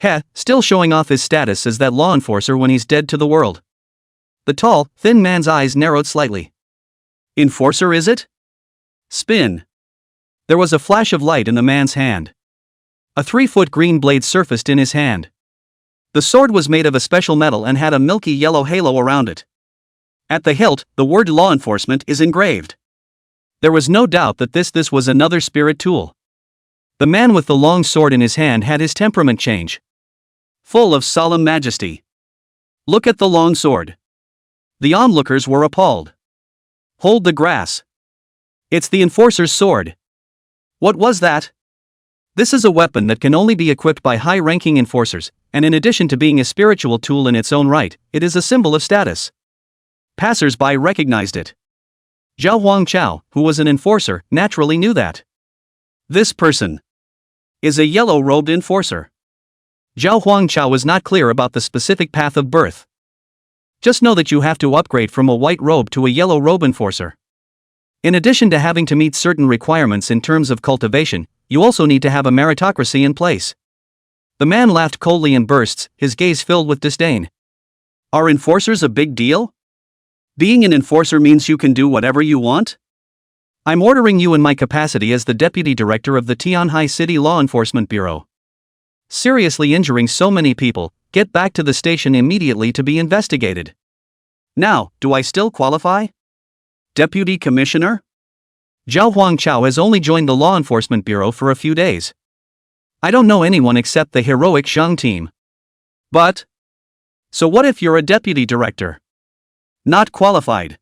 Heh, still showing off his status as that law enforcer when he's dead to the world. The tall, thin man's eyes narrowed slightly. Enforcer is it? Spin. There was a flash of light in the man's hand. A 3-foot green blade surfaced in his hand. The sword was made of a special metal and had a milky yellow halo around it. At the hilt, the word law enforcement is engraved. There was no doubt that this was another spirit tool. The man with the long sword in his hand had his temperament change. Full of solemn majesty. Look at the long sword. The onlookers were appalled. Hold the grass. It's the enforcer's sword. What was that? This is a weapon that can only be equipped by high-ranking enforcers, and in addition to being a spiritual tool in its own right, it is a symbol of status. Passers-by recognized it. Zhao Huangchao, who was an enforcer, naturally knew that. This person is a yellow-robed enforcer. Zhao Huangchao was not clear about the specific path of birth. Just know that you have to upgrade from a white robe to a yellow robe enforcer. In addition to having to meet certain requirements in terms of cultivation, you also need to have a meritocracy in place. The man laughed coldly in bursts, his gaze filled with disdain. Are enforcers a big deal? Being an enforcer means you can do whatever you want? I'm ordering you in my capacity as the deputy director of the Tianhai City Law Enforcement Bureau. Seriously injuring so many people, get back to the station immediately to be investigated. Now, do I still qualify? Deputy Commissioner? Zhao Huangchao has only joined the Law Enforcement Bureau for a few days. I don't know anyone except the heroic Zhang team. But? So what if you're a deputy director? Not qualified.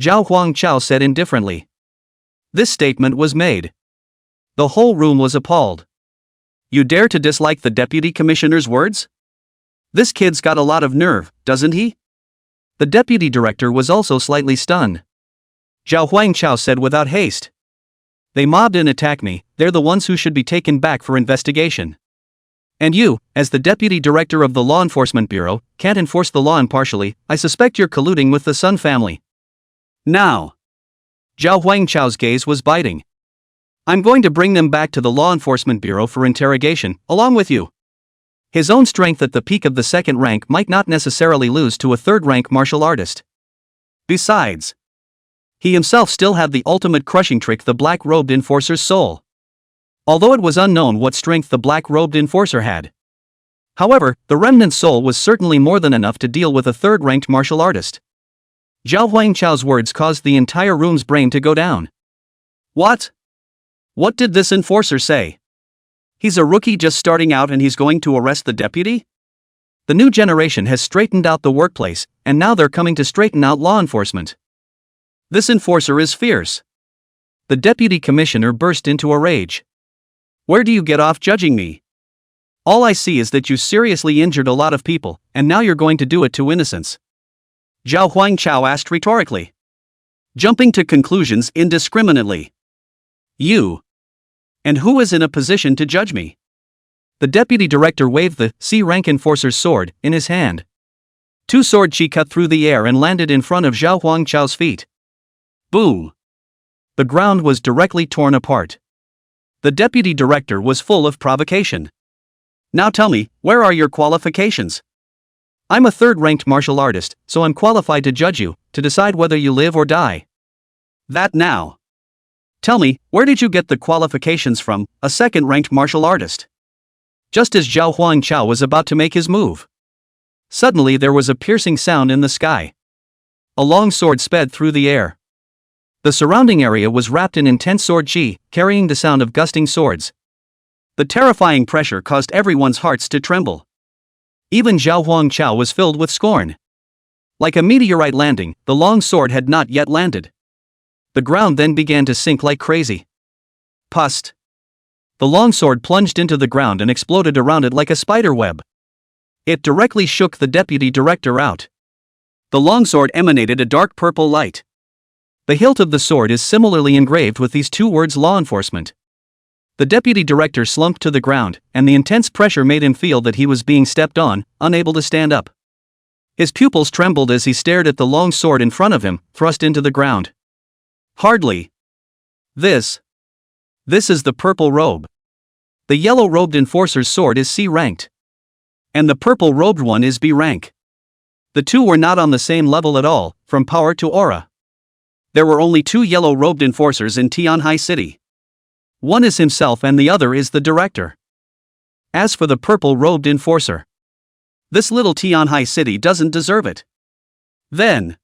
Zhao Huangchao said indifferently. This statement was made. The whole room was appalled. You dare to dislike the deputy commissioner's words? This kid's got a lot of nerve, doesn't he? The deputy director was also slightly stunned. Zhao Huangchao said without haste. They mobbed and attacked me, they're the ones who should be taken back for investigation. And you, as the deputy director of the Law Enforcement Bureau, can't enforce the law impartially. I suspect you're colluding with the Sun family. Now. Zhao Huangchao's gaze was biting. I'm going to bring them back to the Law Enforcement Bureau for interrogation, along with you. His own strength at the peak of the second rank might not necessarily lose to a third-rank martial artist. Besides, he himself still had the ultimate crushing trick, the black-robed enforcer's soul. Although it was unknown what strength the black-robed enforcer had. However, the remnant soul was certainly more than enough to deal with a third-ranked martial artist. Zhao Huangchao's words caused the entire room's brain to go down. What? What did this enforcer say? He's a rookie just starting out and he's going to arrest the deputy? The new generation has straightened out the workplace, and now they're coming to straighten out law enforcement. This enforcer is fierce. The deputy commissioner burst into a rage. Where do you get off judging me? All I see is that you seriously injured a lot of people, and now you're going to do it to innocents. Zhao Huangchao asked rhetorically. Jumping to conclusions indiscriminately. You. And who is in a position to judge me? The deputy director waved the C-rank enforcer's sword in his hand. Two sword chi cut through the air and landed in front of Zhao Huangchao's feet. Boom! The ground was directly torn apart. The deputy director was full of provocation. Now tell me, where are your qualifications? I'm a third-ranked martial artist, so I'm qualified to judge you, to decide whether you live or die. That now. Tell me, where did you get the qualifications from, a second-ranked martial artist? Just as Zhao Huangchao was about to make his move. Suddenly there was a piercing sound in the sky. A long sword sped through the air. The surrounding area was wrapped in intense sword chi, carrying the sound of gusting swords. The terrifying pressure caused everyone's hearts to tremble. Even Zhao Huangchao was filled with scorn. Like a meteorite landing, the long sword had not yet landed. The ground then began to sink like crazy. Pust. The longsword plunged into the ground and exploded around it like a spider web. It directly shook the deputy director out. The longsword emanated a dark purple light. The hilt of the sword is similarly engraved with these two words, law enforcement. The deputy director slumped to the ground, and the intense pressure made him feel that he was being stepped on, unable to stand up. His pupils trembled as he stared at the long sword in front of him, thrust into the ground. Hardly. This is the purple robe. The yellow-robed enforcer's sword is C-ranked. And the purple-robed one is B-rank. The two were not on the same level at all, from power to aura. There were only two yellow-robed enforcers in Tianhai City. One is himself and the other is the director. As for the purple-robed enforcer, this little Tianhai City doesn't deserve it. Then,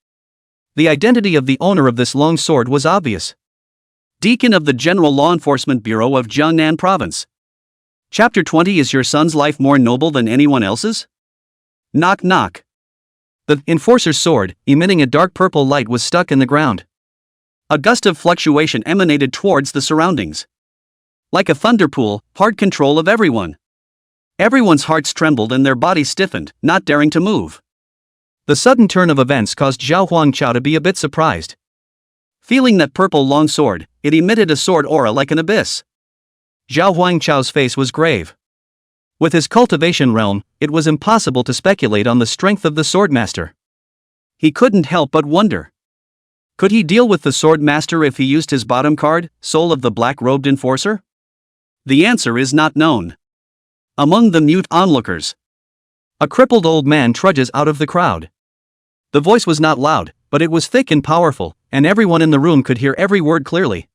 the identity of the owner of this long sword was obvious. Deacon of the General Law Enforcement Bureau of Jiangnan Province. Chapter 20. Is your son's life more noble than anyone else's? Knock knock. The enforcer's sword, emitting a dark purple light, was stuck in the ground. A gust of fluctuation emanated towards the surroundings. Like a thunderpool, hard control of everyone. Everyone's hearts trembled and their bodies stiffened, not daring to move. The sudden turn of events caused Zhao Huangchao to be a bit surprised. Feeling that purple long sword, it emitted a sword aura like an abyss. Zhao Huangchao's face was grave. With his cultivation realm, it was impossible to speculate on the strength of the swordmaster. He couldn't help but wonder. Could he deal with the swordmaster if he used his bottom card, Soul of the Black-Robed Enforcer? The answer is not known. Among the mute onlookers, a crippled old man trudges out of the crowd. The voice was not loud, but it was thick and powerful, and everyone in the room could hear every word clearly.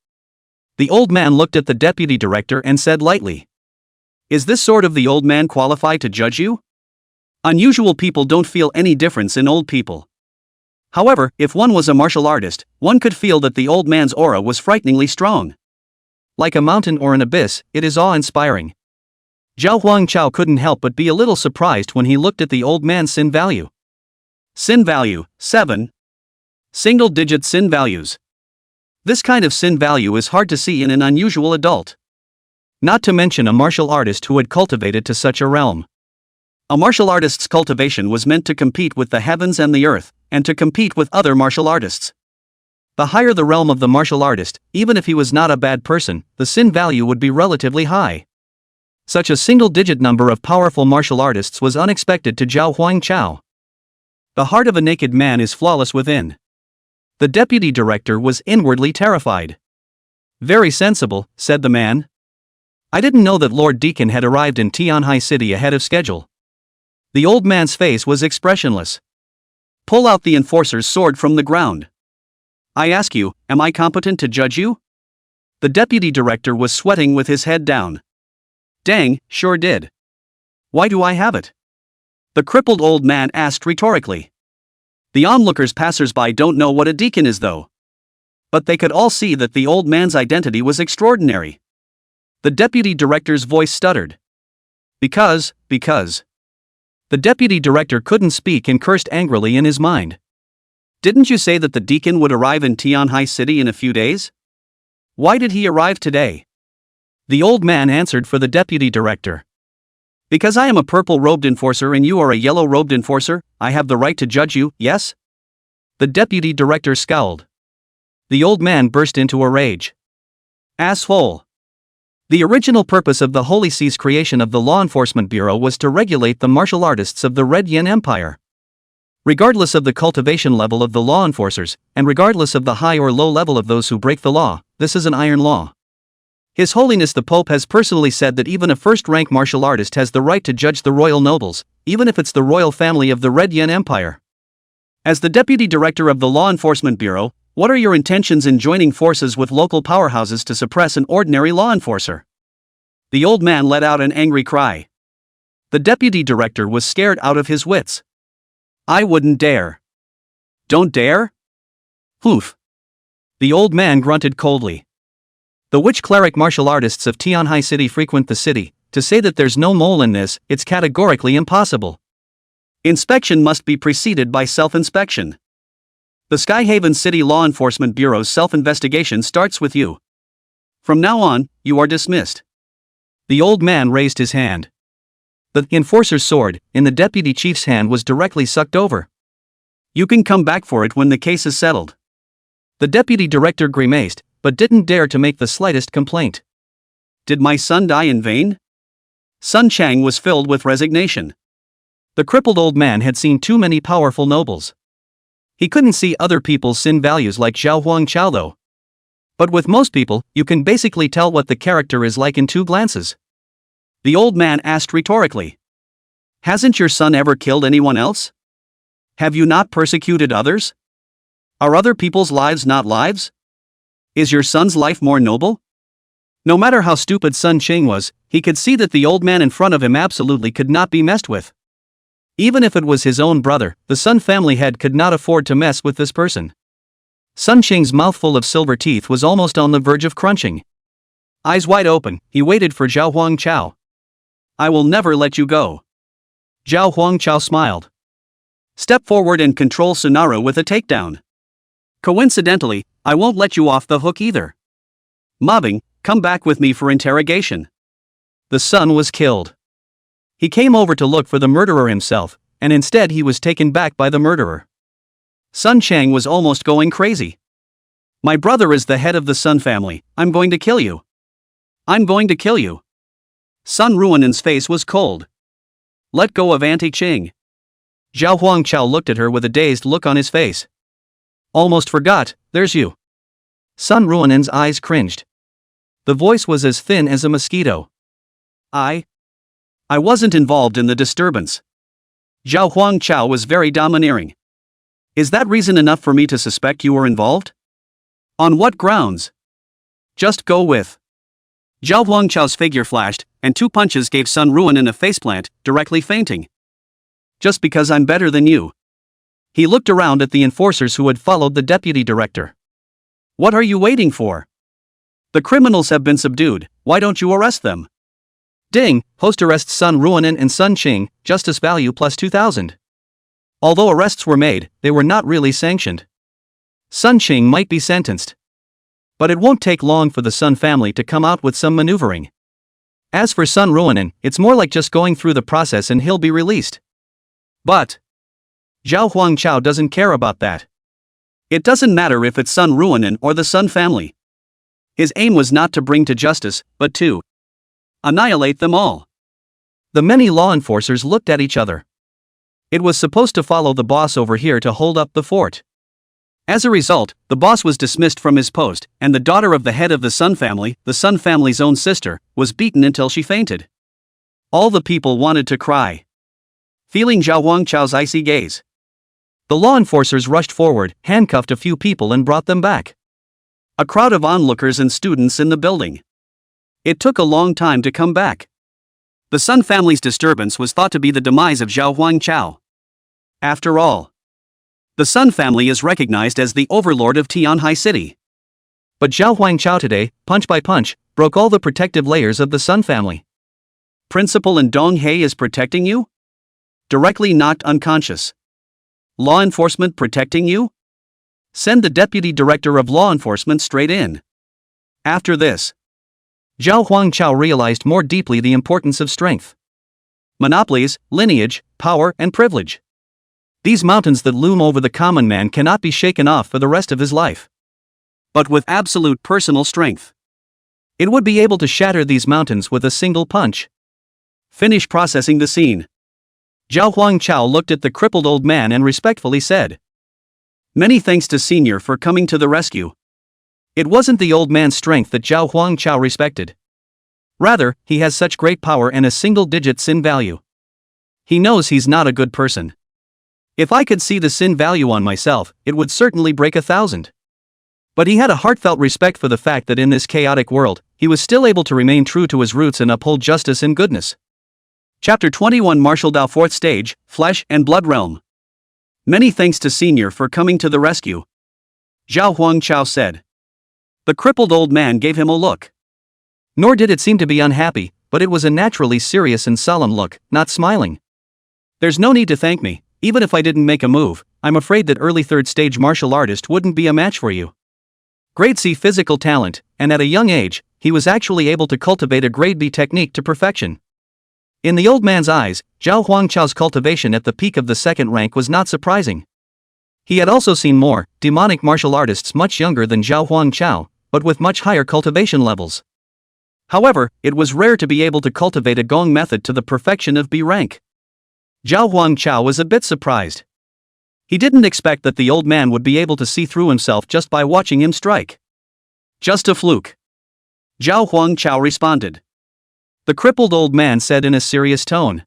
The old man looked at the deputy director and said lightly, "Is this sort of the old man qualified to judge you? Unusual people don't feel any difference in old people. However, if one was a martial artist, one could feel that the old man's aura was frighteningly strong. Like a mountain or an abyss, it is awe-inspiring." Zhao Huangchao couldn't help but be a little surprised when he looked at the old man's sin value. Sin value, 7. Single-digit sin values. This kind of sin value is hard to see in an unusual adult. Not to mention a martial artist who had cultivated to such a realm. A martial artist's cultivation was meant to compete with the heavens and the earth, and to compete with other martial artists. The higher the realm of the martial artist, even if he was not a bad person, the sin value would be relatively high. Such a single-digit number of powerful martial artists was unexpected to Zhao Huangchao. The heart of a naked man is flawless within. The deputy director was inwardly terrified. "Very sensible," said the man. "I didn't know that Lord Deacon had arrived in Tianhai City ahead of schedule." The old man's face was expressionless. "Pull out the enforcer's sword from the ground. I ask you, am I competent to judge you?" The deputy director was sweating with his head down. "Dang, sure did. Why do I have it?" the crippled old man asked rhetorically. The onlookers passers-by don't know what a deacon is though. But they could all see that the old man's identity was extraordinary. The deputy director's voice stuttered. Because. The deputy director couldn't speak and cursed angrily in his mind. "Didn't you say that the deacon would arrive in Tianhai City in a few days? Why did he arrive today?" The old man answered for the deputy director. "Because I am a purple-robed enforcer and you are a yellow-robed enforcer, I have the right to judge you, yes?" The deputy director scowled. The old man burst into a rage. "Asshole! The original purpose of the Holy See's creation of the Law Enforcement Bureau was to regulate the martial artists of the Red Yin Empire. Regardless of the cultivation level of the law enforcers, and regardless of the high or low level of those who break the law, this is an iron law. His Holiness the Pope has personally said that even a first-rank martial artist has the right to judge the royal nobles, even if it's the royal family of the Red Yin Empire. As the Deputy Director of the Law Enforcement Bureau, what are your intentions in joining forces with local powerhouses to suppress an ordinary law enforcer?" The old man let out an angry cry. The Deputy Director was scared out of his wits. "I wouldn't dare." "Don't dare?" "Poof." The old man grunted coldly. "The witch cleric martial artists of Tianhai City frequent the city. To say that there's no mole in this, it's categorically impossible. Inspection must be preceded by self-inspection. The Skyhaven City Law Enforcement Bureau's self-investigation starts with you. From now on, you are dismissed." The old man raised his hand. The enforcer's sword, in the deputy chief's hand, was directly sucked over. "You can come back for it when the case is settled." The deputy director grimaced, but didn't dare to make the slightest complaint. Did my son die in vain? Sun Chang was filled with resignation. The crippled old man had seen too many powerful nobles. He couldn't see other people's sin values like Zhao Huangchao though. But with most people, you can basically tell what the character is like in 2 glances. The old man asked rhetorically. Hasn't your son ever killed anyone else? Have you not persecuted others? Are other people's lives not lives? Is your son's life more noble? No matter how stupid Sun Ching was, he could see that the old man in front of him absolutely could not be messed with. Even if it was his own brother, the Sun family head could not afford to mess with this person. Sun Ching's mouthful of silver teeth was almost on the verge of crunching. Eyes wide open, he waited for Zhao Huangchao. I will never let you go. Zhao Huangchao smiled. Step forward and control Sunaru with a takedown. Coincidentally, I won't let you off the hook either. Mobbing, come back with me for interrogation. The son was killed. He came over to look for the murderer himself, and instead he was taken back by the murderer. Sun Chang was almost going crazy. My brother is the head of the Sun family, I'm going to kill you. I'm going to kill you. Sun Ruinen's face was cold. Let go of Auntie Ching. Zhao Huangchao looked at her with a dazed look on his face. Almost forgot, there's you. Sun Ruinen's eyes cringed. The voice was as thin as a mosquito. I wasn't involved in the disturbance. Zhao Huangchao was very domineering. Is that reason enough for me to suspect you were involved? On what grounds? Just go with. Zhao Huangchao's figure flashed, and 2 punches gave Sun Ruinen a faceplant, directly fainting. Just because I'm better than you. He looked around at the enforcers who had followed the deputy director. What are you waiting for? The criminals have been subdued, why don't you arrest them? Ding, host arrests Sun Ruinen and Sun Ching, justice value plus 2,000. Although arrests were made, they were not really sanctioned. Sun Ching might be sentenced. But it won't take long for the Sun family to come out with some maneuvering. As for Sun Ruinen, it's more like just going through the process and he'll be released. But Zhao Huangchao doesn't care about that. It doesn't matter if it's Sun Ruinen or the Sun family. His aim was not to bring to justice, but to annihilate them all. The many law enforcers looked at each other. It was supposed to follow the boss over here to hold up the fort. As a result, the boss was dismissed from his post, and the daughter of the head of the Sun family's own sister, was beaten until she fainted. All the people wanted to cry. Feeling Zhao Huangchao's icy gaze, the law enforcers rushed forward, handcuffed a few people and brought them back. A crowd of onlookers and students in the building. It took a long time to come back. The Sun family's disturbance was thought to be the demise of Zhao Huangchao. After all, the Sun family is recognized as the overlord of Tianhai City. But Zhao Huangchao today, punch by punch, broke all the protective layers of the Sun family. Principal in Donghae is protecting you? Directly knocked unconscious. Law enforcement protecting you? Send the deputy director of law enforcement straight in. After this, Zhao Huangchao realized more deeply the importance of strength. Monopolies, lineage, power, and privilege. These mountains that loom over the common man cannot be shaken off for the rest of his life. But with absolute personal strength, it would be able to shatter these mountains with a single punch. Finish processing the scene. Zhao Huangchao looked at the crippled old man and respectfully said, "Many thanks to Senior for coming to the rescue." It wasn't the old man's strength that Zhao Huangchao respected. Rather, he has such great power and a single-digit sin value. He knows he's not a good person. If I could see the sin value on myself, it would certainly break 1,000. But he had a heartfelt respect for the fact that in this chaotic world, he was still able to remain true to his roots and uphold justice and goodness. Chapter 21 Martial Dao 4th Stage, Flesh and Blood Realm. Many thanks to Senior for coming to the rescue, Zhao Huangchao said. The crippled old man gave him a look. Nor did it seem to be unhappy, but it was a naturally serious and solemn look, not smiling. There's no need to thank me, even if I didn't make a move, I'm afraid that early 3rd stage martial artist wouldn't be a match for you. Grade C physical talent, and at a young age, he was actually able to cultivate a grade B technique to perfection. In the old man's eyes, Zhao Huangchao's cultivation at the peak of the 2nd rank was not surprising. He had also seen more demonic martial artists much younger than Zhao Huangchao, but with much higher cultivation levels. However, it was rare to be able to cultivate a gong method to the perfection of B rank. Zhao Huangchao was a bit surprised. He didn't expect that the old man would be able to see through himself just by watching him strike. Just a fluke. Zhao Huangchao responded. The crippled old man said in a serious tone.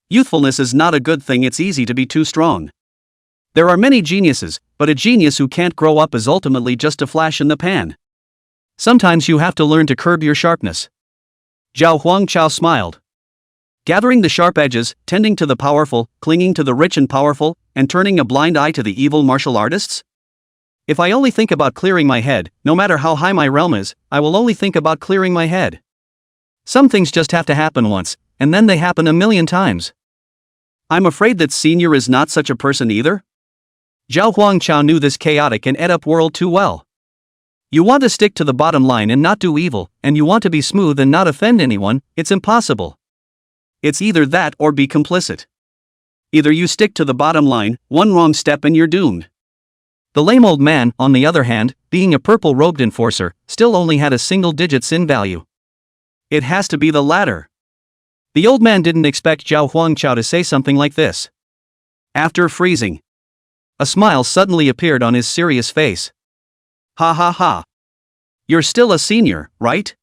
Youthfulness is not a good thing, it's easy to be too strong. There are many geniuses, but a genius who can't grow up is ultimately just a flash in the pan. Sometimes you have to learn to curb your sharpness. Zhao Huangchao smiled. Gathering the sharp edges, tending to the powerful, clinging to the rich and powerful, and turning a blind eye to the evil martial artists? If I only think about clearing my head, no matter how high my realm is, I will only think about clearing my head. Some things just have to happen once, and then they happen a million times. I'm afraid that Senior is not such a person either? Zhao Huangchao knew this chaotic and ed-up world too well. You want to stick to the bottom line and not do evil, and you want to be smooth and not offend anyone, it's impossible. It's either that or be complicit. Either you stick to the bottom line, one wrong step and you're doomed. The lame old man, on the other hand, being a purple-robed enforcer, still only had a single-digit sin value. It has to be the latter. The old man didn't expect Zhao Huangchao to say something like this. After freezing, a smile suddenly appeared on his serious face. Ha ha ha. You're still a senior, right?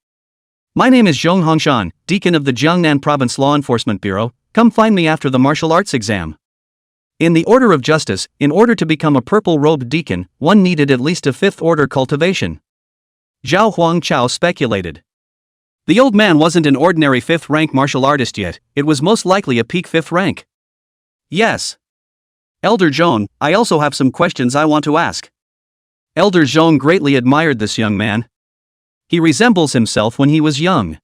My name is Zhong Hongshan, deacon of the Jiangnan Province Law Enforcement Bureau. Come find me after the martial arts exam. In the order of justice, in order to become a purple-robed deacon, one needed at least a 5th order cultivation. Zhao Huangchao speculated. The old man wasn't an ordinary 5th rank martial artist yet, it was most likely a peak 5th rank. Yes. Elder Zhong, I also have some questions I want to ask. Elder Zhong greatly admired this young man. He resembles himself when he was young.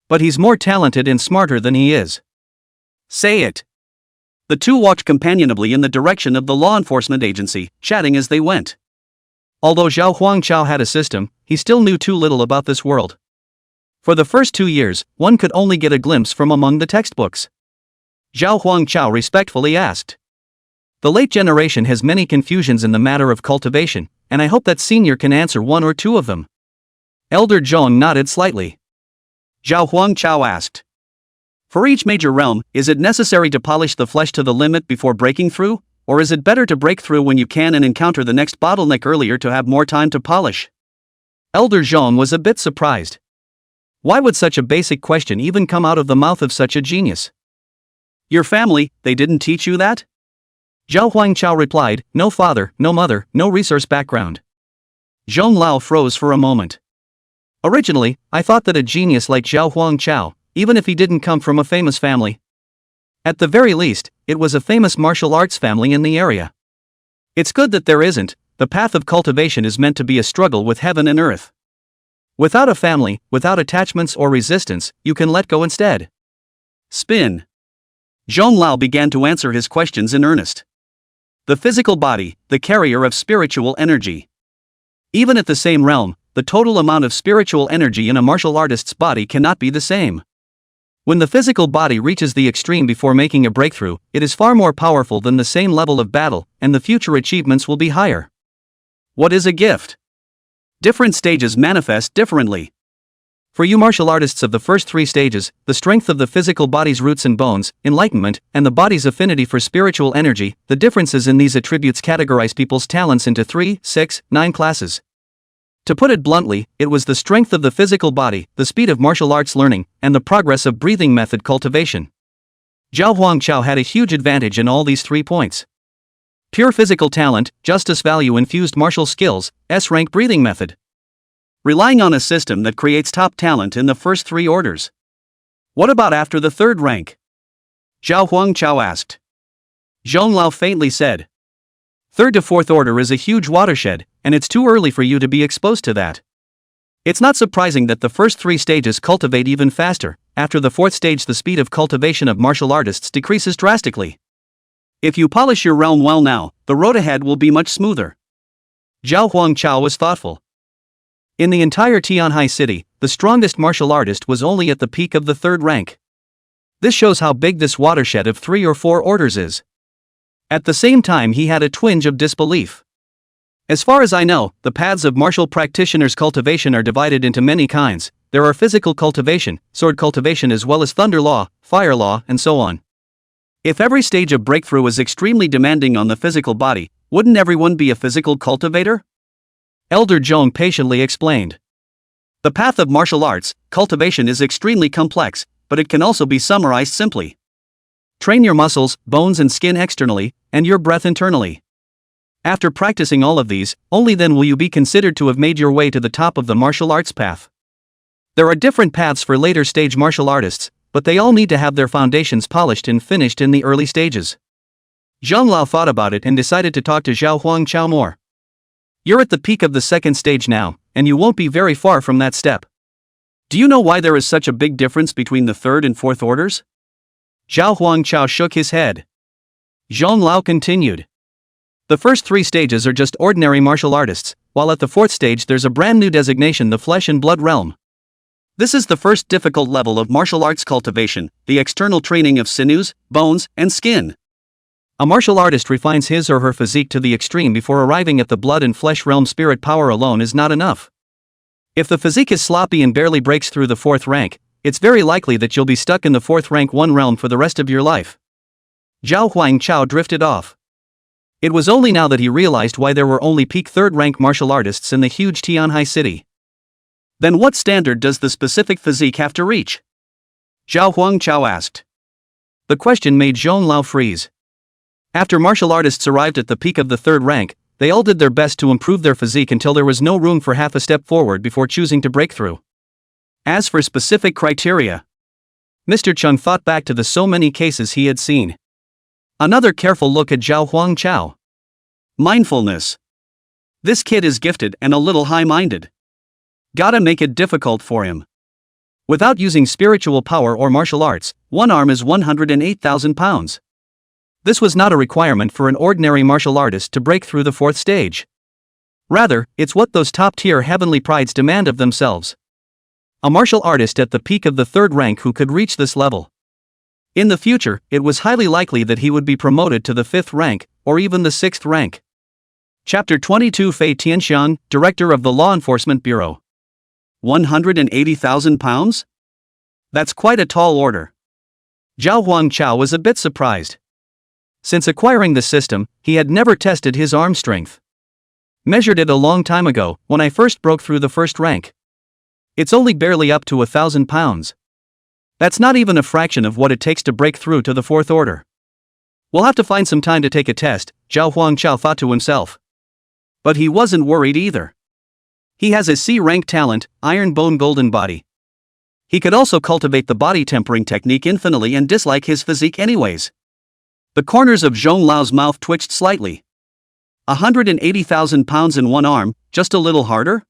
But he's more talented and smarter than he is. Say it. The two walked companionably in the direction of the law enforcement agency, chatting as they went. Although Zhao Huangchao had a system, he still knew too little about this world. For the first 2 years, one could only get a glimpse from among the textbooks. Zhao Huangchao respectfully asked. The late generation has many confusions in the matter of cultivation, and I hope that Senior can answer one or two of them. Elder Zhong nodded slightly. Zhao Huangchao asked. For each major realm, is it necessary to polish the flesh to the limit before breaking through, or is it better to break through when you can and encounter the next bottleneck earlier to have more time to polish? Elder Zhong was a bit surprised. Why would such a basic question even come out of the mouth of such a genius? Your family, they didn't teach you that? Zhao Huangchao replied, no father, no mother, no resource background. Zhong Lao froze for a moment. Originally, I thought that a genius like Zhao Huangchao, even if he didn't come from a famous family. At the very least, it was a famous martial arts family in the area. It's good that there isn't. The path of cultivation is meant to be a struggle with heaven and earth. Without a family, without attachments or resistance, you can let go instead. Spin. Zhong Lao began to answer his questions in earnest. The physical body, the carrier of spiritual energy. Even at the same realm, the total amount of spiritual energy in a martial artist's body cannot be the same. When the physical body reaches the extreme before making a breakthrough, it is far more powerful than the same level of battle, and the future achievements will be higher. What is a gift? Different stages manifest differently. For you martial artists of the first 3 stages, the strength of the physical body's roots and bones, enlightenment, and the body's affinity for spiritual energy, the differences in these attributes categorize people's talents into 3, 6, 9 classes. To put it bluntly, it was the strength of the physical body, the speed of martial arts learning, and the progress of breathing method cultivation. Zhao Huangchao had a huge advantage in all these 3 points. Pure physical talent, justice value infused martial skills, S-rank breathing method. Relying on a system that creates top talent in the first 3 orders. What about after the 3rd rank? Zhao Huangchao asked. Zhong Lao faintly said. 3rd to 4th order is a huge watershed, and it's too early for you to be exposed to that. It's not surprising that the first 3 stages cultivate even faster. After the 4th stage the speed of cultivation of martial artists decreases drastically. If you polish your realm well now, the road ahead will be much smoother. Zhao Huangchao was thoughtful. In the entire Tianhai city, the strongest martial artist was only at the peak of the 3rd rank. This shows how big this watershed of 3 or 4 orders is. At the same time he had a twinge of disbelief. As far as I know, the paths of martial practitioners' cultivation are divided into many kinds, there are physical cultivation, sword cultivation as well as thunder law, fire law, and so on. If every stage of breakthrough is extremely demanding on the physical body, wouldn't everyone be a physical cultivator? Elder Zhong patiently explained. The path of martial arts, cultivation is extremely complex, but it can also be summarized simply. Train your muscles, bones and skin externally, and your breath internally. After practicing all of these, only then will you be considered to have made your way to the top of the martial arts path. There are different paths for later stage martial artists, but they all need to have their foundations polished and finished in the early stages. Zhang Lao thought about it and decided to talk to Zhao Huangchao more. You're at the peak of the second stage now, and you won't be very far from that step. Do you know why there is such a big difference between the third and fourth orders? Zhao Huangchao shook his head. Zhang Lao continued. The first three stages are just ordinary martial artists, while at the fourth stage there's a brand new designation, the flesh and blood realm. This is the first difficult level of martial arts cultivation, the external training of sinews, bones, and skin. A martial artist refines his or her physique to the extreme before arriving at the blood and flesh realm. Spirit power alone is not enough. If the physique is sloppy and barely breaks through the fourth rank, it's very likely that you'll be stuck in the fourth rank 1 realm for the rest of your life. Zhao Huangchao drifted off. It was only now that he realized why there were only peak third rank martial artists in the huge Tianhai city. Then what standard does the specific physique have to reach? Zhao Huangchao asked. The question made Zhong Lao freeze. After martial artists arrived at the peak of the third rank, they all did their best to improve their physique until there was no room for half a step forward before choosing to break through. As for specific criteria, Mr. Chung thought back to the so many cases he had seen. Another careful look at Zhao Huangchao. Mindfulness. This kid is gifted and a little high-minded. Gotta make it difficult for him. Without using spiritual power or martial arts, one arm is 108,000 pounds. This was not a requirement for an ordinary martial artist to break through the fourth stage. Rather, it's what those top-tier heavenly prides demand of themselves. A martial artist at the peak of the third rank who could reach this level. In the future, it was highly likely that he would be promoted to the 5th rank, or even the 6th rank. Chapter 22. Fei Tianxiang, Director of the Law Enforcement Bureau. 180,000 pounds? That's quite a tall order. Zhao Huangchao was a bit surprised. Since acquiring the system, he had never tested his arm strength. Measured it a long time ago, when I first broke through the first rank. It's only barely up to 1,000 pounds. That's not even a fraction of what it takes to break through to the fourth order. We'll have to find some time to take a test, Zhao Huangchao thought to himself. But he wasn't worried either. He has a C-rank talent, Iron Bone Golden Body. He could also cultivate the body tempering technique infinitely and dislike his physique anyways. The corners of Zhong Lao's mouth twitched slightly. 180,000 pounds in one arm, just a little harder?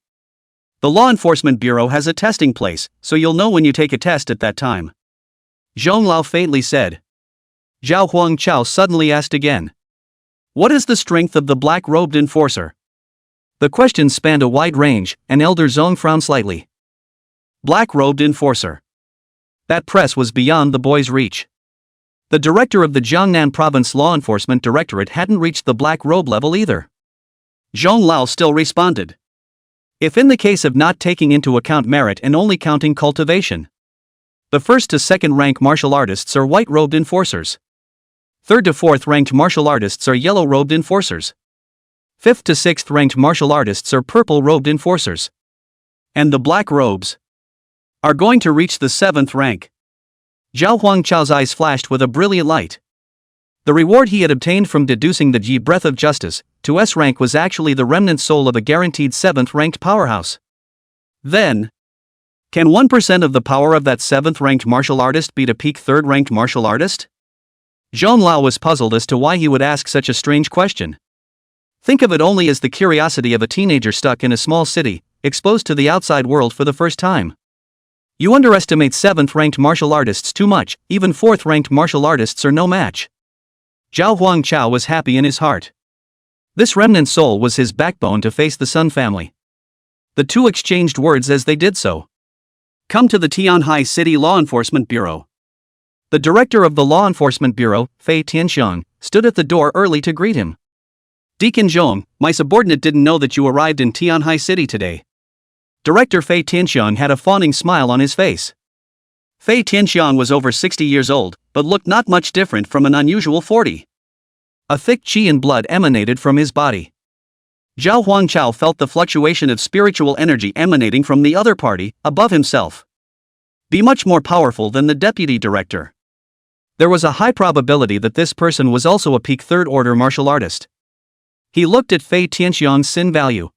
The Law Enforcement Bureau has a testing place, so you'll know when you take a test at that time. Zhong Lao faintly said. Zhao Huangchao suddenly asked again. What is the strength of the black-robed enforcer? The question spanned a wide range, and Elder Zhong frowned slightly. Black-robed enforcer. That press was beyond the boy's reach. The director of the Jiangnan Province Law Enforcement Directorate hadn't reached the black robe level either. Zhong Lao still responded. If in the case of not taking into account merit and only counting cultivation. The first to second rank martial artists are white-robed enforcers. Third to fourth ranked martial artists are yellow-robed enforcers. Fifth to sixth ranked martial artists are purple-robed enforcers. And the black robes are going to reach the 7th rank. Zhao Huangchao's eyes flashed with a brilliant light. The reward he had obtained from deducing the Ji breath of justice to S rank was actually the remnant soul of a guaranteed 7th ranked powerhouse. Then, can 1% of the power of that 7th ranked martial artist beat a peak 3rd ranked martial artist? Zhong Lao was puzzled as to why he would ask such a strange question. Think of it only as the curiosity of a teenager stuck in a small city, exposed to the outside world for the first time. You underestimate 7th ranked martial artists too much, even 4th ranked martial artists are no match. Zhao Huangchao was happy in his heart. This remnant soul was his backbone to face the Sun family. The two exchanged words as they did so. Come to the Tianhai City Law Enforcement Bureau. The director of the Law Enforcement Bureau, Fei Tianxiang, stood at the door early to greet him. Deacon Zhong, my subordinate didn't know that you arrived in Tianhai City today. Director Fei Tianxiang had a fawning smile on his face. Fei Tianxiang was over 60 years old, but looked not much different from an unusual 40. A thick qi and blood emanated from his body. Zhao Huangchao felt the fluctuation of spiritual energy emanating from the other party, above himself. Be much more powerful than the deputy director. There was a high probability that this person was also a peak third-order martial artist. He looked at Fei Tianxiang's sin value.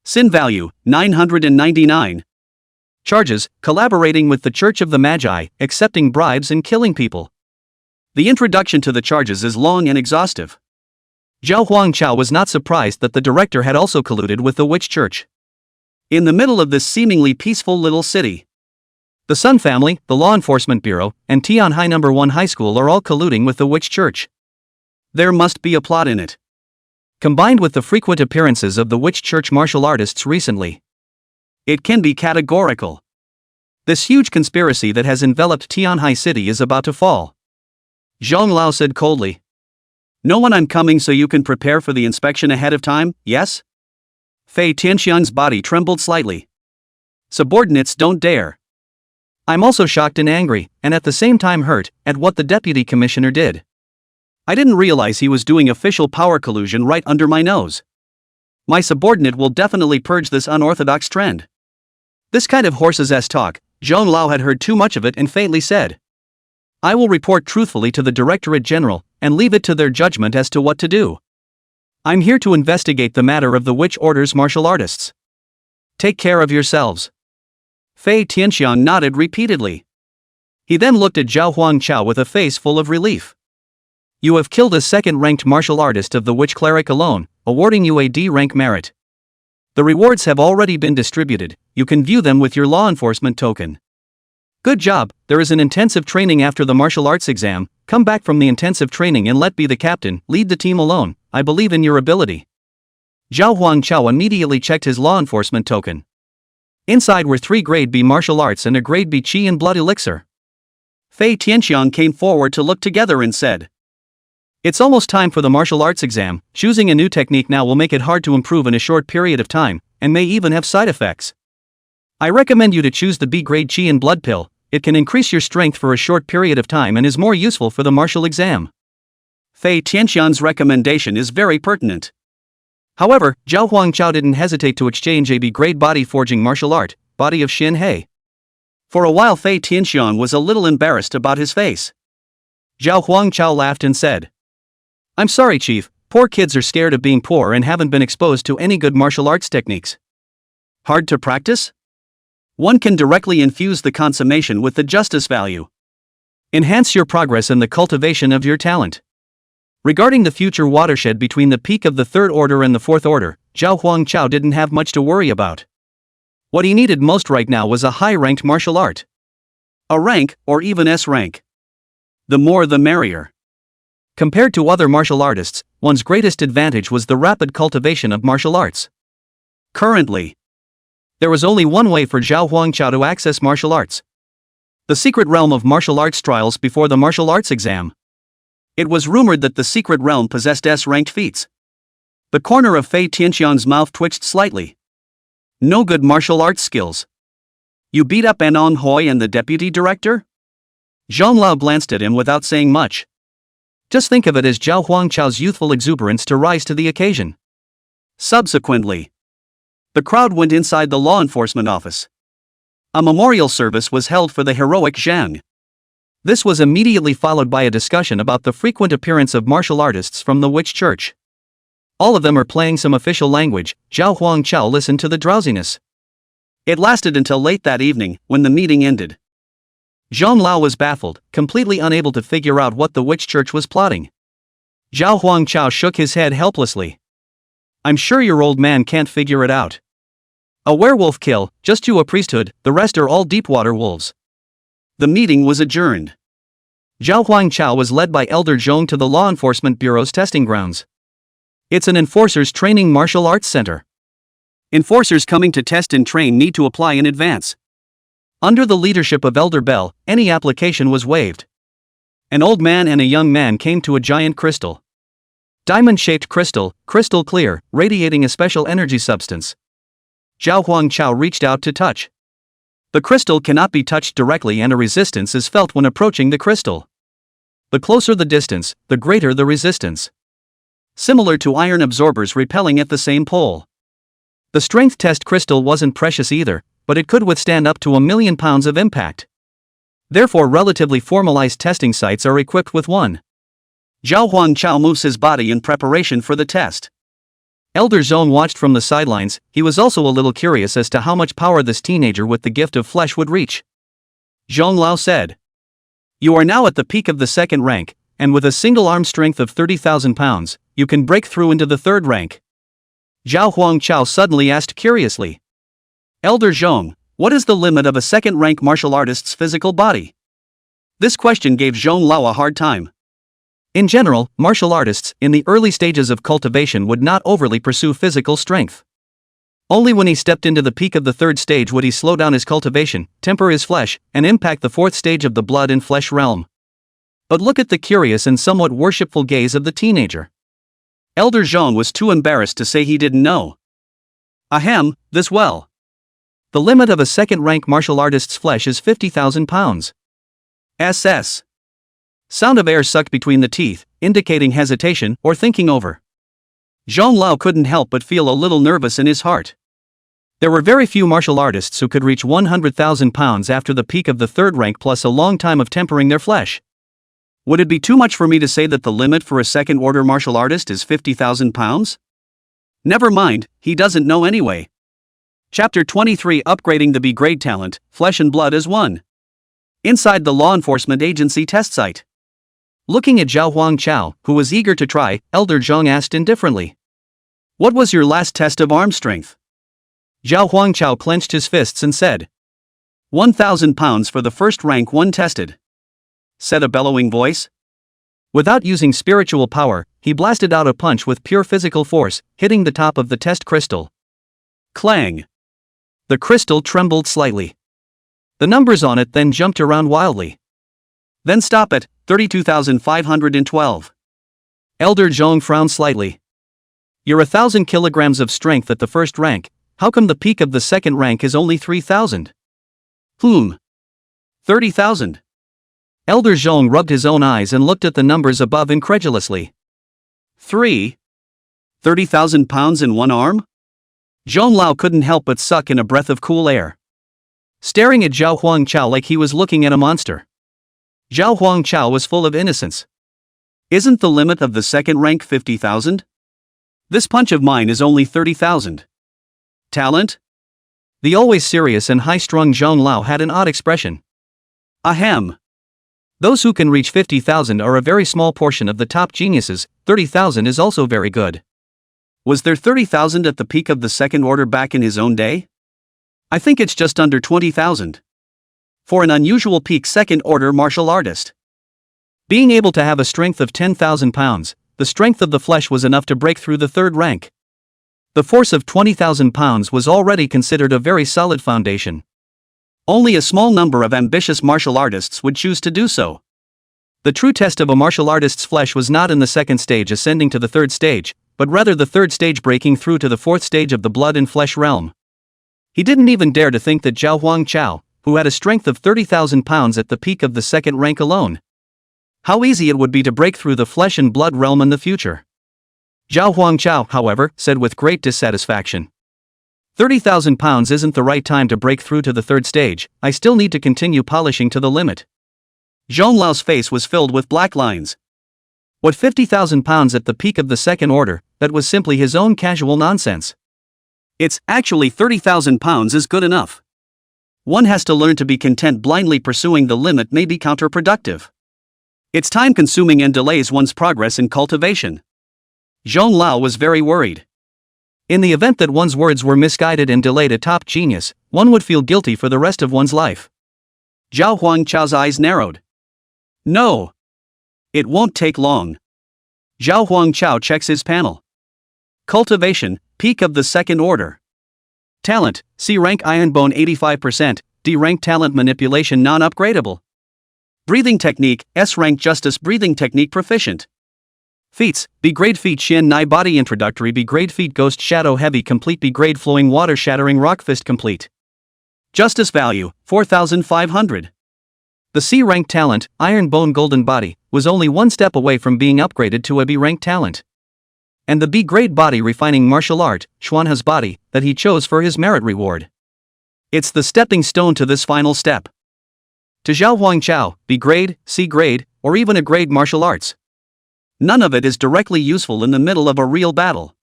Sin value, 999. Charges, collaborating with the Church of the Magi, accepting bribes and killing people. The introduction to the charges is long and exhaustive. Zhao Huangchao was not surprised that the director had also colluded with the witch church. In the middle of this seemingly peaceful little city, the Sun Family, the Law Enforcement Bureau, and Tianhai No. 1 High School are all colluding with the witch church. There must be a plot in it. Combined with the frequent appearances of the witch church martial artists recently, it can be categorical. This huge conspiracy that has enveloped Tianhai City is about to fall. Zhang Lao said coldly. No one, I'm coming so you can prepare for the inspection ahead of time, yes? Fei Tianxiang's body trembled slightly. Subordinates don't dare. I'm also shocked and angry, and at the same time hurt, at what the deputy commissioner did. I didn't realize he was doing official power collusion right under my nose. My subordinate will definitely purge this unorthodox trend. This kind of horse's ass talk, Zhang Lao had heard too much of it and faintly said. I will report truthfully to the Directorate General, and leave it to their judgment as to what to do. I'm here to investigate the matter of the witch order's martial artists. Take care of yourselves. Fei Tianxiang nodded repeatedly. He then looked at Zhao Huangchao with a face full of relief. You have killed a second-ranked martial artist of the witch cleric alone, awarding you a D-rank merit. The rewards have already been distributed, you can view them with your law enforcement token. Good job, there is an intensive training after the martial arts exam, come back from the intensive training and let be the captain, lead the team alone, I believe in your ability. Zhao Huangchao immediately checked his law enforcement token. Inside were 3 grade B martial arts and a grade B qi and blood elixir. Fei Tianxiang came forward to look together and said. It's almost time for the martial arts exam, choosing a new technique now will make it hard to improve in a short period of time, and may even have side effects. I recommend you to choose the B-grade qi and blood pill, it can increase your strength for a short period of time and is more useful for the martial exam. Fei Tianxiang's recommendation is very pertinent. However, Zhao Huangchao didn't hesitate to exchange a B-grade body forging martial art, body of Xin He. For a while Fei Tianxiang was a little embarrassed about his face. Zhao Huangchao laughed and said. I'm sorry, Chief, poor kids are scared of being poor and haven't been exposed to any good martial arts techniques. Hard to practice? One can directly infuse the consummation with the justice value. Enhance your progress in the cultivation of your talent. Regarding the future watershed between the peak of the Third Order and the Fourth Order, Zhao Huangchao didn't have much to worry about. What he needed most right now was a high-ranked martial art. A rank, or even S rank. The more the merrier. Compared to other martial artists, one's greatest advantage was the rapid cultivation of martial arts. Currently, there was only one way for Zhao Huangchao to access martial arts. The secret realm of martial arts trials before the martial arts exam. It was rumored that the secret realm possessed S-ranked feats. The corner of Fei Tianxiang's mouth twitched slightly. No good martial arts skills. You beat up Anon Hoi and the deputy director? Zhang Lao glanced at him without saying much. Just think of it as Zhao Huangchao's youthful exuberance to rise to the occasion. Subsequently, the crowd went inside the law enforcement office. A memorial service was held for the heroic Zhang. This was immediately followed by a discussion about the frequent appearance of martial artists from the witch church. All of them are playing some official language. Zhao Huangchao listened to the drowsiness. It lasted until late that evening, when the meeting ended. Zhang Lao was baffled, completely unable to figure out what the witch church was plotting. Zhao Huangchao shook his head helplessly. I'm sure your old man can't figure it out. A werewolf kill, just you a priesthood, the rest are all deep-water wolves. The meeting was adjourned. Zhao Huangchao was led by Elder Zhong to the Law Enforcement Bureau's testing grounds. It's an enforcers training martial arts center. Enforcers coming to test and train need to apply in advance. Under the leadership of Elder Bell, any application was waived. An old man and a young man came to a giant crystal. Diamond-shaped crystal, crystal clear, radiating a special energy substance. Zhao Huangchao reached out to touch. The crystal cannot be touched directly and a resistance is felt when approaching the crystal. The closer the distance, the greater the resistance. Similar to iron absorbers repelling at the same pole. The strength test crystal wasn't precious either, but it could withstand up to 1,000,000 pounds of impact. Therefore relatively formalized testing sites are equipped with one. Zhao Huangchao moves his body in preparation for the test. Elder Zhong watched from the sidelines. He was also a little curious as to how much power this teenager with the gift of flesh would reach. Zhong Lao said, "You are now at the peak of the second rank, and with a single arm strength of 30,000 pounds, you can break through into the third rank." Zhao Huangchao suddenly asked curiously, "Elder Zhong, what is the limit of a second-rank martial artist's physical body?" This question gave Zhong Lao a hard time. In general, martial artists, in the early stages of cultivation would not overly pursue physical strength. Only when he stepped into the peak of the third stage would he slow down his cultivation, temper his flesh, and impact the fourth stage of the blood and flesh realm. But look at the curious and somewhat worshipful gaze of the teenager. Elder Zhong was too embarrassed to say he didn't know. Ahem, this well. The limit of a second-rank martial artist's flesh is 50,000 pounds. SS. Sound of air sucked between the teeth, indicating hesitation or thinking over. Zhong Lao couldn't help but feel a little nervous in his heart. There were very few martial artists who could reach 100,000 pounds after the peak of the third rank plus a long time of tempering their flesh. Would it be too much for me to say that the limit for a second-order martial artist is 50,000 pounds? Never mind, he doesn't know anyway. Chapter 23 Upgrading the B-grade talent, Flesh and Blood as One. Inside the law enforcement agency test site. Looking at Zhao Huangchao, who was eager to try, Elder Zhong asked indifferently, "What was your last test of arm strength?" Zhao Huangchao clenched his fists and said, 1,000 pounds for the first rank one tested," said a bellowing voice. Without using spiritual power, he blasted out a punch with pure physical force, hitting the top of the test crystal. Clang! The crystal trembled slightly. The numbers on it then jumped around wildly. "Then stop at 32,512. Elder Zhong frowned slightly. "You're 1,000 kilograms of strength at the first rank, how come the peak of the second rank is only 3,000? 30,000. Elder Zhong rubbed his own eyes and looked at the numbers above incredulously. 30,000 pounds in one arm? Zhong Lao couldn't help but suck in a breath of cool air. Staring at Zhao Huangchao like he was looking at a monster. Zhao Huangchao was full of innocence. "Isn't the limit of the second rank 50,000? This punch of mine is only 30,000. Talent?" The always serious and high-strung Zhong Lao had an odd expression. "Ahem. Those who can reach 50,000 are a very small portion of the top geniuses, 30,000 is also very good. Was there 30,000 at the peak of the second order back in his own day? I think it's just under 20,000. For an unusual peak second-order martial artist. Being able to have a strength of 10,000 pounds, the strength of the flesh was enough to break through the third rank. The force of 20,000 pounds was already considered a very solid foundation. Only a small number of ambitious martial artists would choose to do so. The true test of a martial artist's flesh was not in the second stage ascending to the third stage, but rather the third stage breaking through to the fourth stage of the blood and flesh realm. He didn't even dare to think that Zhao Huangchao, who had a strength of 30,000 pounds at the peak of the second rank alone. How easy it would be to break through the flesh and blood realm in the future. Zhao Huangchao, however, said with great dissatisfaction. 30,000 pounds isn't the right time to break through to the third stage, I still need to continue polishing to the limit. Zhong Lao's face was filled with black lines. What 50,000 pounds at the peak of the second order, that was simply his own casual nonsense. It's actually 30,000 pounds is good enough. One has to learn to be content. Blindly pursuing the limit may be counterproductive. It's time-consuming and delays one's progress in cultivation. Zhong Lao was very worried. In the event that one's words were misguided and delayed a top genius, one would feel guilty for the rest of one's life. Zhao Huangchao's eyes narrowed. No. It won't take long. Zhao Huangchao checks his panel. Cultivation, peak of the second order. Talent, C rank iron bone 85%, D rank talent manipulation non-upgradable. Breathing technique, S rank justice breathing technique proficient. Feats: B-grade feat Shin Nai body introductory, B-grade feat ghost shadow heavy complete, B-grade flowing water shattering rock fist complete. Justice value, 4,500. The C-rank talent, Iron Bone Golden Body, was only one step away from being upgraded to a B-rank talent. And the B-grade body refining martial art, Xuanhe's body, that he chose for his merit reward. It's the stepping stone to this final step. To Zhao Huangchao, B-grade, C-grade, or even a grade martial arts. None of it is directly useful in the middle of a real battle.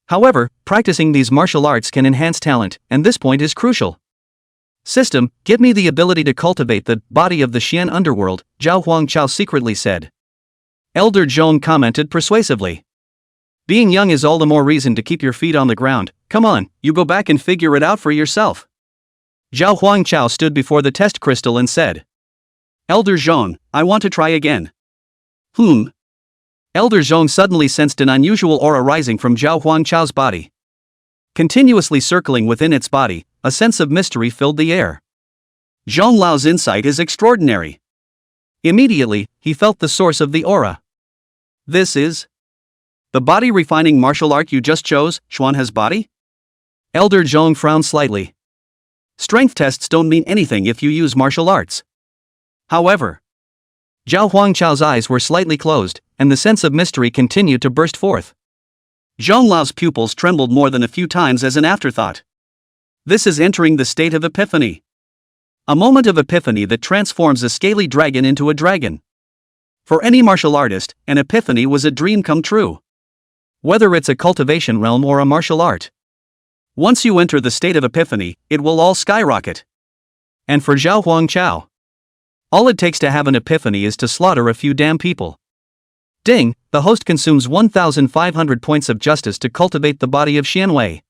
However, practicing these martial arts can enhance talent, and this point is crucial. System, give me the ability to cultivate the body of the Xian underworld, Zhao Huangchao secretly said. Elder Zhong commented persuasively. Being young is all the more reason to keep your feet on the ground. Come on, you go back and figure it out for yourself. Zhao Huangchao stood before the test crystal and said. Elder Zhong, I want to try again. Elder Zhong suddenly sensed an unusual aura rising from Zhao Huangchao's body. Continuously circling within its body, a sense of mystery filled the air. Zhong Lao's insight is extraordinary. Immediately, he felt the source of the aura. This is the body refining martial art you just chose, Xuanhe's body? Elder Zhong frowned slightly. Strength tests don't mean anything if you use martial arts. However, Zhao Huangchao's eyes were slightly closed, and the sense of mystery continued to burst forth. Zhong Lao's pupils trembled more than a few times as an afterthought. This is entering the state of epiphany. A moment of epiphany that transforms a scaly dragon into a dragon. For any martial artist, an epiphany was a dream come true. Whether it's a cultivation realm or a martial art. Once you enter the state of epiphany, it will all skyrocket. And for Zhao Huangchao, all it takes to have an epiphany is to slaughter a few damn people. Ding, the host consumes 1,500 points of justice to cultivate the body of Xianwei.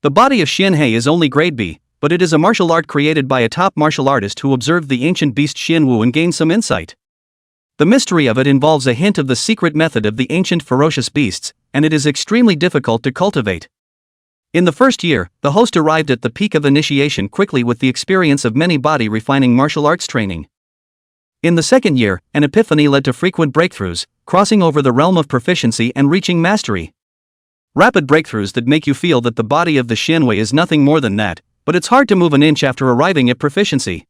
The body of Xianhe is only grade B, but it is a martial art created by a top martial artist who observed the ancient beast Xianwu and gained some insight. The mystery of it involves a hint of the secret method of the ancient ferocious beasts, and it is extremely difficult to cultivate. In the first year, the host arrived at the peak of initiation quickly with the experience of many body-refining martial arts training. In the second year, an epiphany led to frequent breakthroughs, crossing over the realm of proficiency and reaching mastery. Rapid breakthroughs that make you feel that the body of the Xianwei is nothing more than that, but it's hard to move an inch after arriving at proficiency.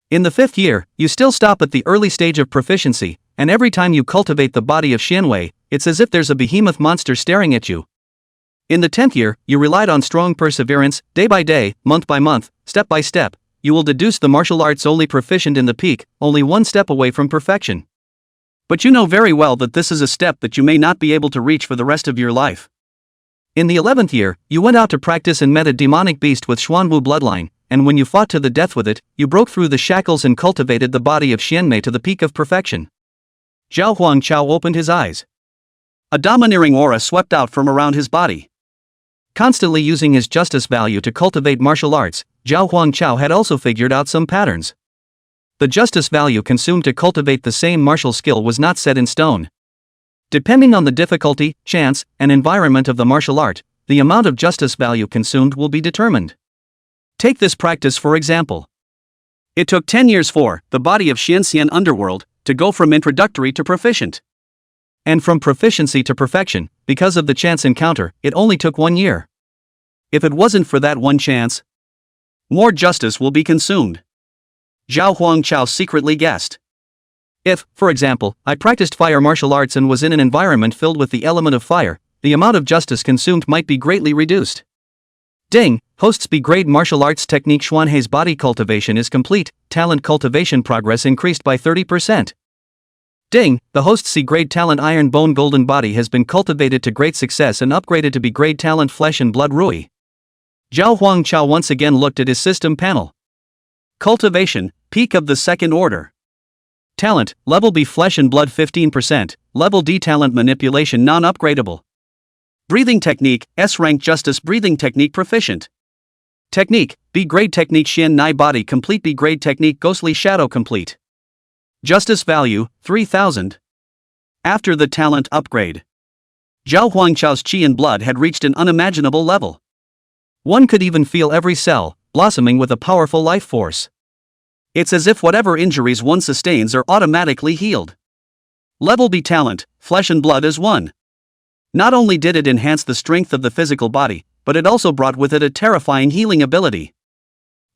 In the fifth year, you still stop at the early stage of proficiency, and every time you cultivate the body of Xianwei, it's as if there's a behemoth monster staring at you. In the 10th year, you relied on strong perseverance, day by day, month by month, step by step. You will deduce the martial arts only proficient in the peak, only one step away from perfection. But you know very well that this is a step that you may not be able to reach for the rest of your life. In the 11th year, you went out to practice and met a demonic beast with Xuanwu bloodline, and when you fought to the death with it, you broke through the shackles and cultivated the body of Xianmei to the peak of perfection. Zhao Huangchao opened his eyes. A domineering aura swept out from around his body. Constantly using his justice value to cultivate martial arts, Zhao Huangchao had also figured out some patterns. The justice value consumed to cultivate the same martial skill was not set in stone. Depending on the difficulty, chance, and environment of the martial art, the amount of justice value consumed will be determined. Take this practice for example. It took 10 years for the body of Xianxian underworld to go from introductory to proficient. And from proficiency to perfection, because of the chance encounter, it only took 1 year. If it wasn't for that one chance, more justice will be consumed. Zhao Huangchao secretly guessed. If, for example, I practiced fire martial arts and was in an environment filled with the element of fire, the amount of justice consumed might be greatly reduced. Ding, host's B-grade martial arts technique Xuanhe's body cultivation is complete, talent cultivation progress increased by 30%. Ding, the host's C-grade talent Iron Bone Golden Body has been cultivated to great success and upgraded to B-grade talent Flesh and Blood Rui. Zhao Huangchao once again looked at his system panel. Cultivation, peak of the second order. Talent, level B Flesh and Blood 15%, level D Talent Manipulation non-upgradable. Breathing technique, S-rank Justice breathing technique proficient. Technique, B-grade technique Xian Nai body complete B-grade technique Ghostly Shadow complete. Justice value, 3,000. After the talent upgrade, Zhao Huangchao's qi and blood had reached an unimaginable level. One could even feel every cell blossoming with a powerful life force. It's as if whatever injuries one sustains are automatically healed. Level B talent, flesh and blood as one. Not only did it enhance the strength of the physical body, but it also brought with it a terrifying healing ability.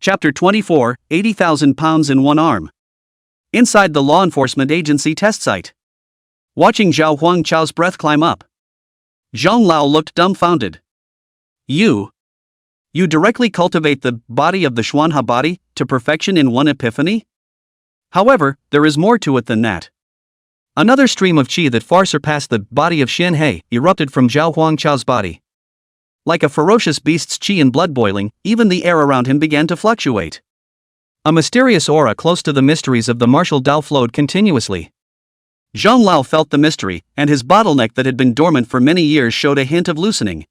Chapter 24, 80,000 pounds in one arm. Inside the law enforcement agency test site. Watching Zhao Huangchao's breath climb up, Zhang Lao looked dumbfounded. You directly cultivate the body of the Xuanha body to perfection in one epiphany? However, there is more to it than that. Another stream of qi that far surpassed the body of Xin He erupted from Zhao Huangchao's body. Like a ferocious beast's qi and blood boiling, even the air around him began to fluctuate. A mysterious aura close to the mysteries of the martial Dao flowed continuously. Zhang Lao felt the mystery, and his bottleneck that had been dormant for many years showed a hint of loosening.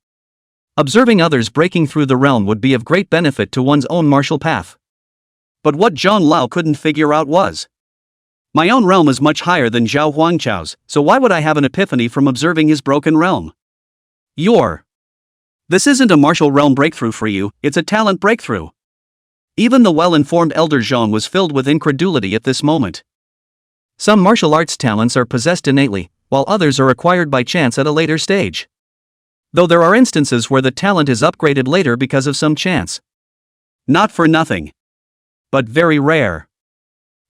Observing others breaking through the realm would be of great benefit to one's own martial path. But what Zhang Lao couldn't figure out was, my own realm is much higher than Zhao Huangchao's, so why would I have an epiphany from observing his broken realm? This isn't a martial realm breakthrough for you, it's a talent breakthrough. Even the well-informed elder Zhang was filled with incredulity at this moment. Some martial arts talents are possessed innately, while others are acquired by chance at a later stage. Though there are instances where the talent is upgraded later because of some chance. Not for nothing. But very rare.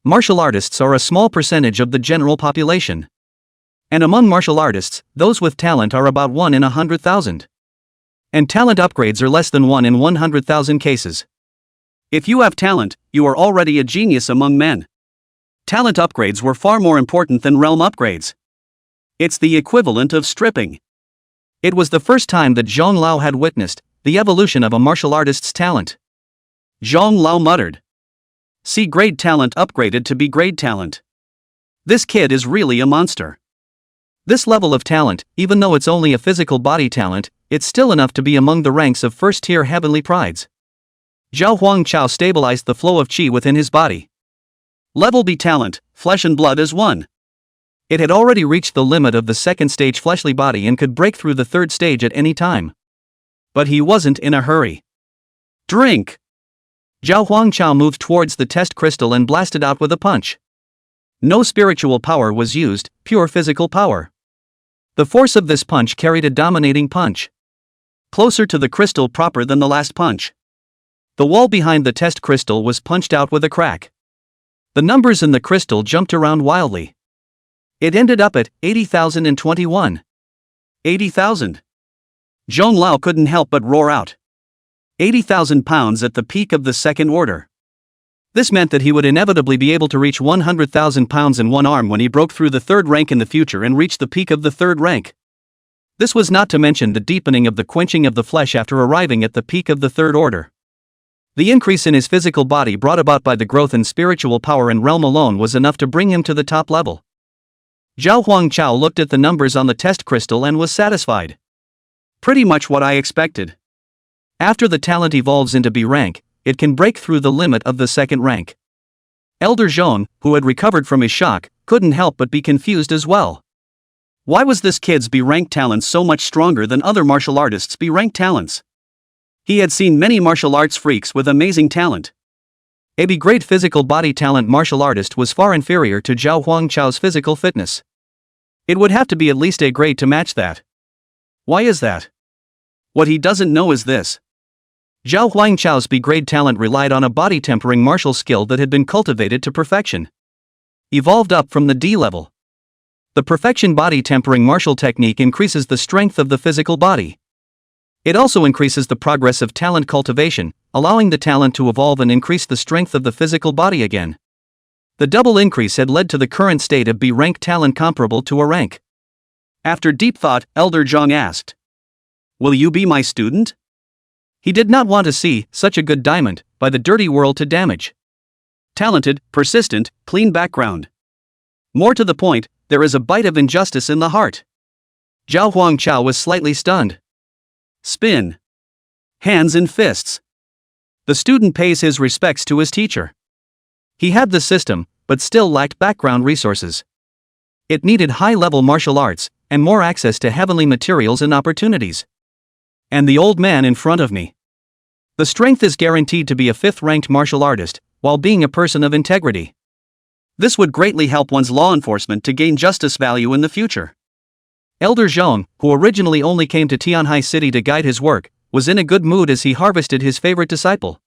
Martial artists are a small percentage of the general population. And among martial artists, those with talent are about 1 in 100,000. And talent upgrades are less than 1 in 100,000 cases. If you have talent, you are already a genius among men. Talent upgrades were far more important than realm upgrades. It's the equivalent of stripping. It was the first time that Zhang Lao had witnessed the evolution of a martial artist's talent. Zhang Lao muttered. C grade talent upgraded to B grade talent. This kid is really a monster. This level of talent, even though it's only a physical body talent, it's still enough to be among the ranks of first-tier heavenly prides. Zhao Huangchao stabilized the flow of qi within his body. Level B talent, flesh and blood as one. It had already reached the limit of the second stage fleshly body and could break through the third stage at any time. But he wasn't in a hurry. Drink! Zhao Huangchao moved towards the test crystal and blasted out with a punch. No spiritual power was used, pure physical power. The force of this punch carried a dominating punch. Closer to the crystal proper than the last punch. The wall behind the test crystal was punched out with a crack. The numbers in the crystal jumped around wildly. It ended up at 80,021. 80,000. Zhang Lao couldn't help but roar out. 80,000 pounds at the peak of the second order. This meant that he would inevitably be able to reach 100,000 pounds in one arm when he broke through the third rank in the future and reached the peak of the third rank. This was not to mention the deepening of the quenching of the flesh after arriving at the peak of the third order. The increase in his physical body brought about by the growth in spiritual power and realm alone was enough to bring him to the top level. Zhao Huangchao looked at the numbers on the test crystal and was satisfied. Pretty much what I expected. After the talent evolves into B rank, it can break through the limit of the second rank. Elder Zhong, who had recovered from his shock, couldn't help but be confused as well. Why was this kid's B rank talent so much stronger than other martial artists' B rank talents? He had seen many martial arts freaks with amazing talent. A B grade physical body talent martial artist was far inferior to Zhao Huangchao's physical fitness. It would have to be at least A grade to match that. Why is that? What he doesn't know is this. Zhao Huangchao's B-grade talent relied on a body-tempering martial skill that had been cultivated to perfection. Evolved up from the D level. The perfection body-tempering martial technique increases the strength of the physical body. It also increases the progress of talent cultivation, allowing the talent to evolve and increase the strength of the physical body again. The double increase had led to the current state of B-rank talent comparable to A rank. After deep thought, Elder Zhang asked, "Will you be my student?" He did not want to see such a good diamond by the dirty world to damage. Talented, persistent, clean background. More to the point, there is a bite of injustice in the heart. Zhao Huangchao was slightly stunned. Spin. Hands and fists. The student pays his respects to his teacher. He had the system, but still lacked background resources. It needed high-level martial arts, and more access to heavenly materials and opportunities. And the old man in front of me. The strength is guaranteed to be a 5th-ranked martial artist, while being a person of integrity. This would greatly help one's law enforcement to gain justice value in the future. Elder Zhong, who originally only came to Tianhai City to guide his work, was in a good mood as he harvested his favorite disciple.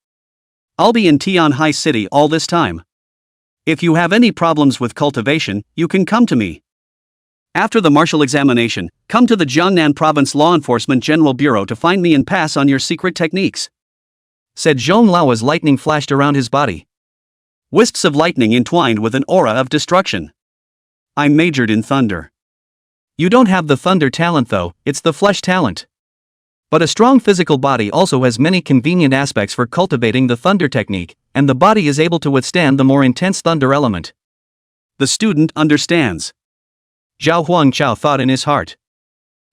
I'll be in Tianhai City all this time. If you have any problems with cultivation, you can come to me. After the martial examination, come to the Jiangnan Province Law Enforcement General Bureau to find me and pass on your secret techniques," said Zhong Lao as lightning flashed around his body. Wisps of lightning entwined with an aura of destruction. "I majored in thunder." "You don't have the thunder talent though, it's the flesh talent. But a strong physical body also has many convenient aspects for cultivating the thunder technique, and the body is able to withstand the more intense thunder element." The student understands. Zhao Huangchao thought in his heart.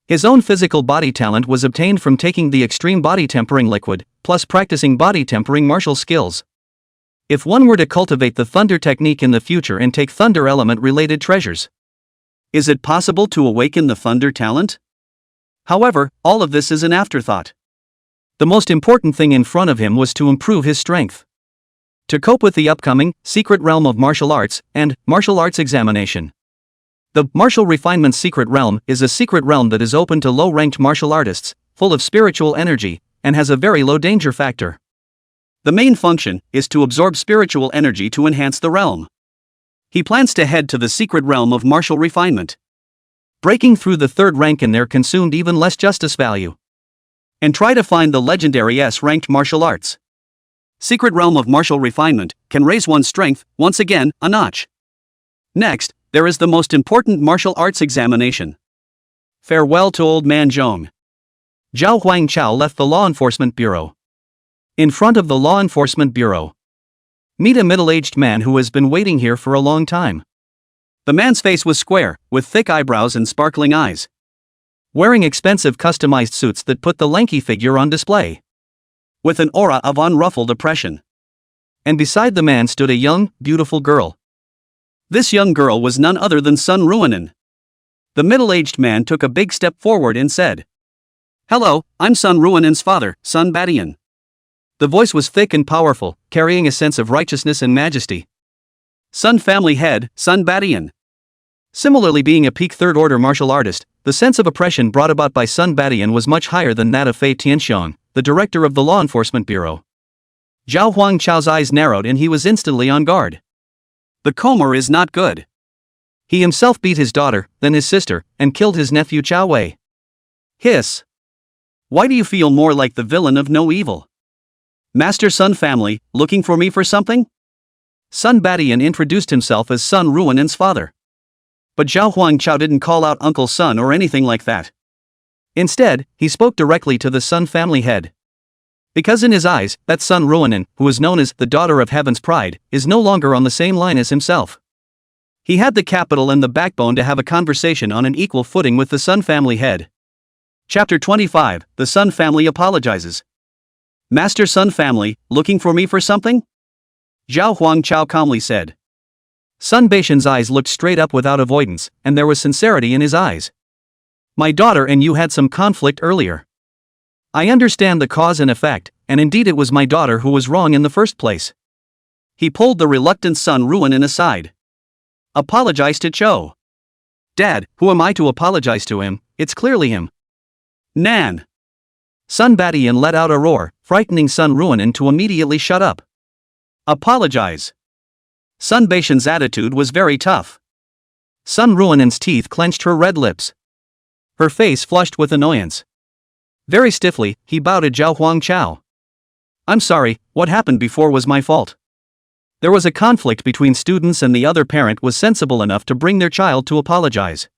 His own physical body talent was obtained from taking the extreme body tempering liquid, plus practicing body tempering martial skills. If one were to cultivate the thunder technique in the future and take thunder element related treasures, is it possible to awaken the thunder talent? However, all of this is an afterthought. The most important thing in front of him was to improve his strength. To cope with the upcoming Secret Realm of Martial Arts and Martial Arts Examination. The Martial Refinement Secret Realm is a secret realm that is open to low-ranked martial artists, full of spiritual energy, and has a very low danger factor. The main function is to absorb spiritual energy to enhance the realm. He plans to head to the secret realm of martial refinement. Breaking through the third rank in there consumed even less justice value. And try to find the legendary S-ranked martial arts. Secret realm of martial refinement can raise one's strength, once again, a notch. Next, there is the most important martial arts examination. Farewell to old man Zhong. Zhao Huangchao left the Law Enforcement Bureau. In front of the Law Enforcement Bureau, meet a middle-aged man who has been waiting here for a long time. The man's face was square, with thick eyebrows and sparkling eyes. Wearing expensive customized suits that put the lanky figure on display. With an aura of unruffled oppression. And beside the man stood a young, beautiful girl. This young girl was none other than Sun Ruanan. The middle-aged man took a big step forward and said, "Hello, I'm Sun Ruanan's father, Sun Badian." The voice was thick and powerful, carrying a sense of righteousness and majesty. Sun family head, Sun Badian. Similarly, being a peak third-order martial artist, the sense of oppression brought about by Sun Badian was much higher than that of Fei Tianxiong, the director of the Law Enforcement Bureau. Zhao Huangchao's eyes narrowed and he was instantly on guard. The Comer is not good. He himself beat his daughter, then his sister, and killed his nephew Chao Wei. Hiss. Why do you feel more like the villain of No Evil? Master Sun family, looking for me for something? Sun Badian introduced himself as Sun Ruanan's father. But Zhao Huangchao didn't call out Uncle Sun or anything like that. Instead, he spoke directly to the Sun family head. Because in his eyes, that Sun Ruanan, who is known as the daughter of Heaven's Pride, is no longer on the same line as himself. He had the capital and the backbone to have a conversation on an equal footing with the Sun family head. Chapter 25, The Sun Family Apologizes. Master Sun family, looking for me for something? Zhao Huangchao calmly said. Sun Beishan's eyes looked straight up without avoidance, and there was sincerity in his eyes. My daughter and you had some conflict earlier. I understand the cause and effect, and indeed it was my daughter who was wrong in the first place. He pulled the reluctant Sun Ruanan aside. Apologize to Cho. Dad, who am I to apologize to him? It's clearly him. Nan. Sun Badian let out a roar, frightening Sun Ruanan to immediately shut up. Apologize. Sun Beishan's attitude was very tough. Sun Ruanan's teeth clenched her red lips. Her face flushed with annoyance. Very stiffly, he bowed to Zhao Huangchao. I'm sorry, what happened before was my fault. There was a conflict between students and the other parent was sensible enough to bring their child to apologize.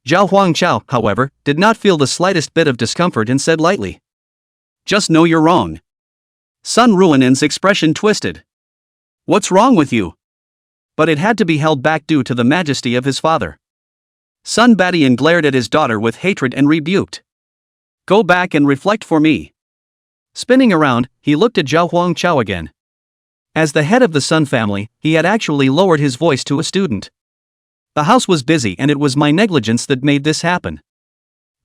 Zhao Huangchao, however, did not feel the slightest bit of discomfort and said lightly. Just know you're wrong. Sun Ruanan's expression twisted. What's wrong with you? But it had to be held back due to the majesty of his father. Sun Badian glared at his daughter with hatred and rebuked. Go back and reflect for me. Spinning around, he looked at Zhao Huangchao again. As the head of the Sun family, he had actually lowered his voice to a student. The house was busy and it was my negligence that made this happen.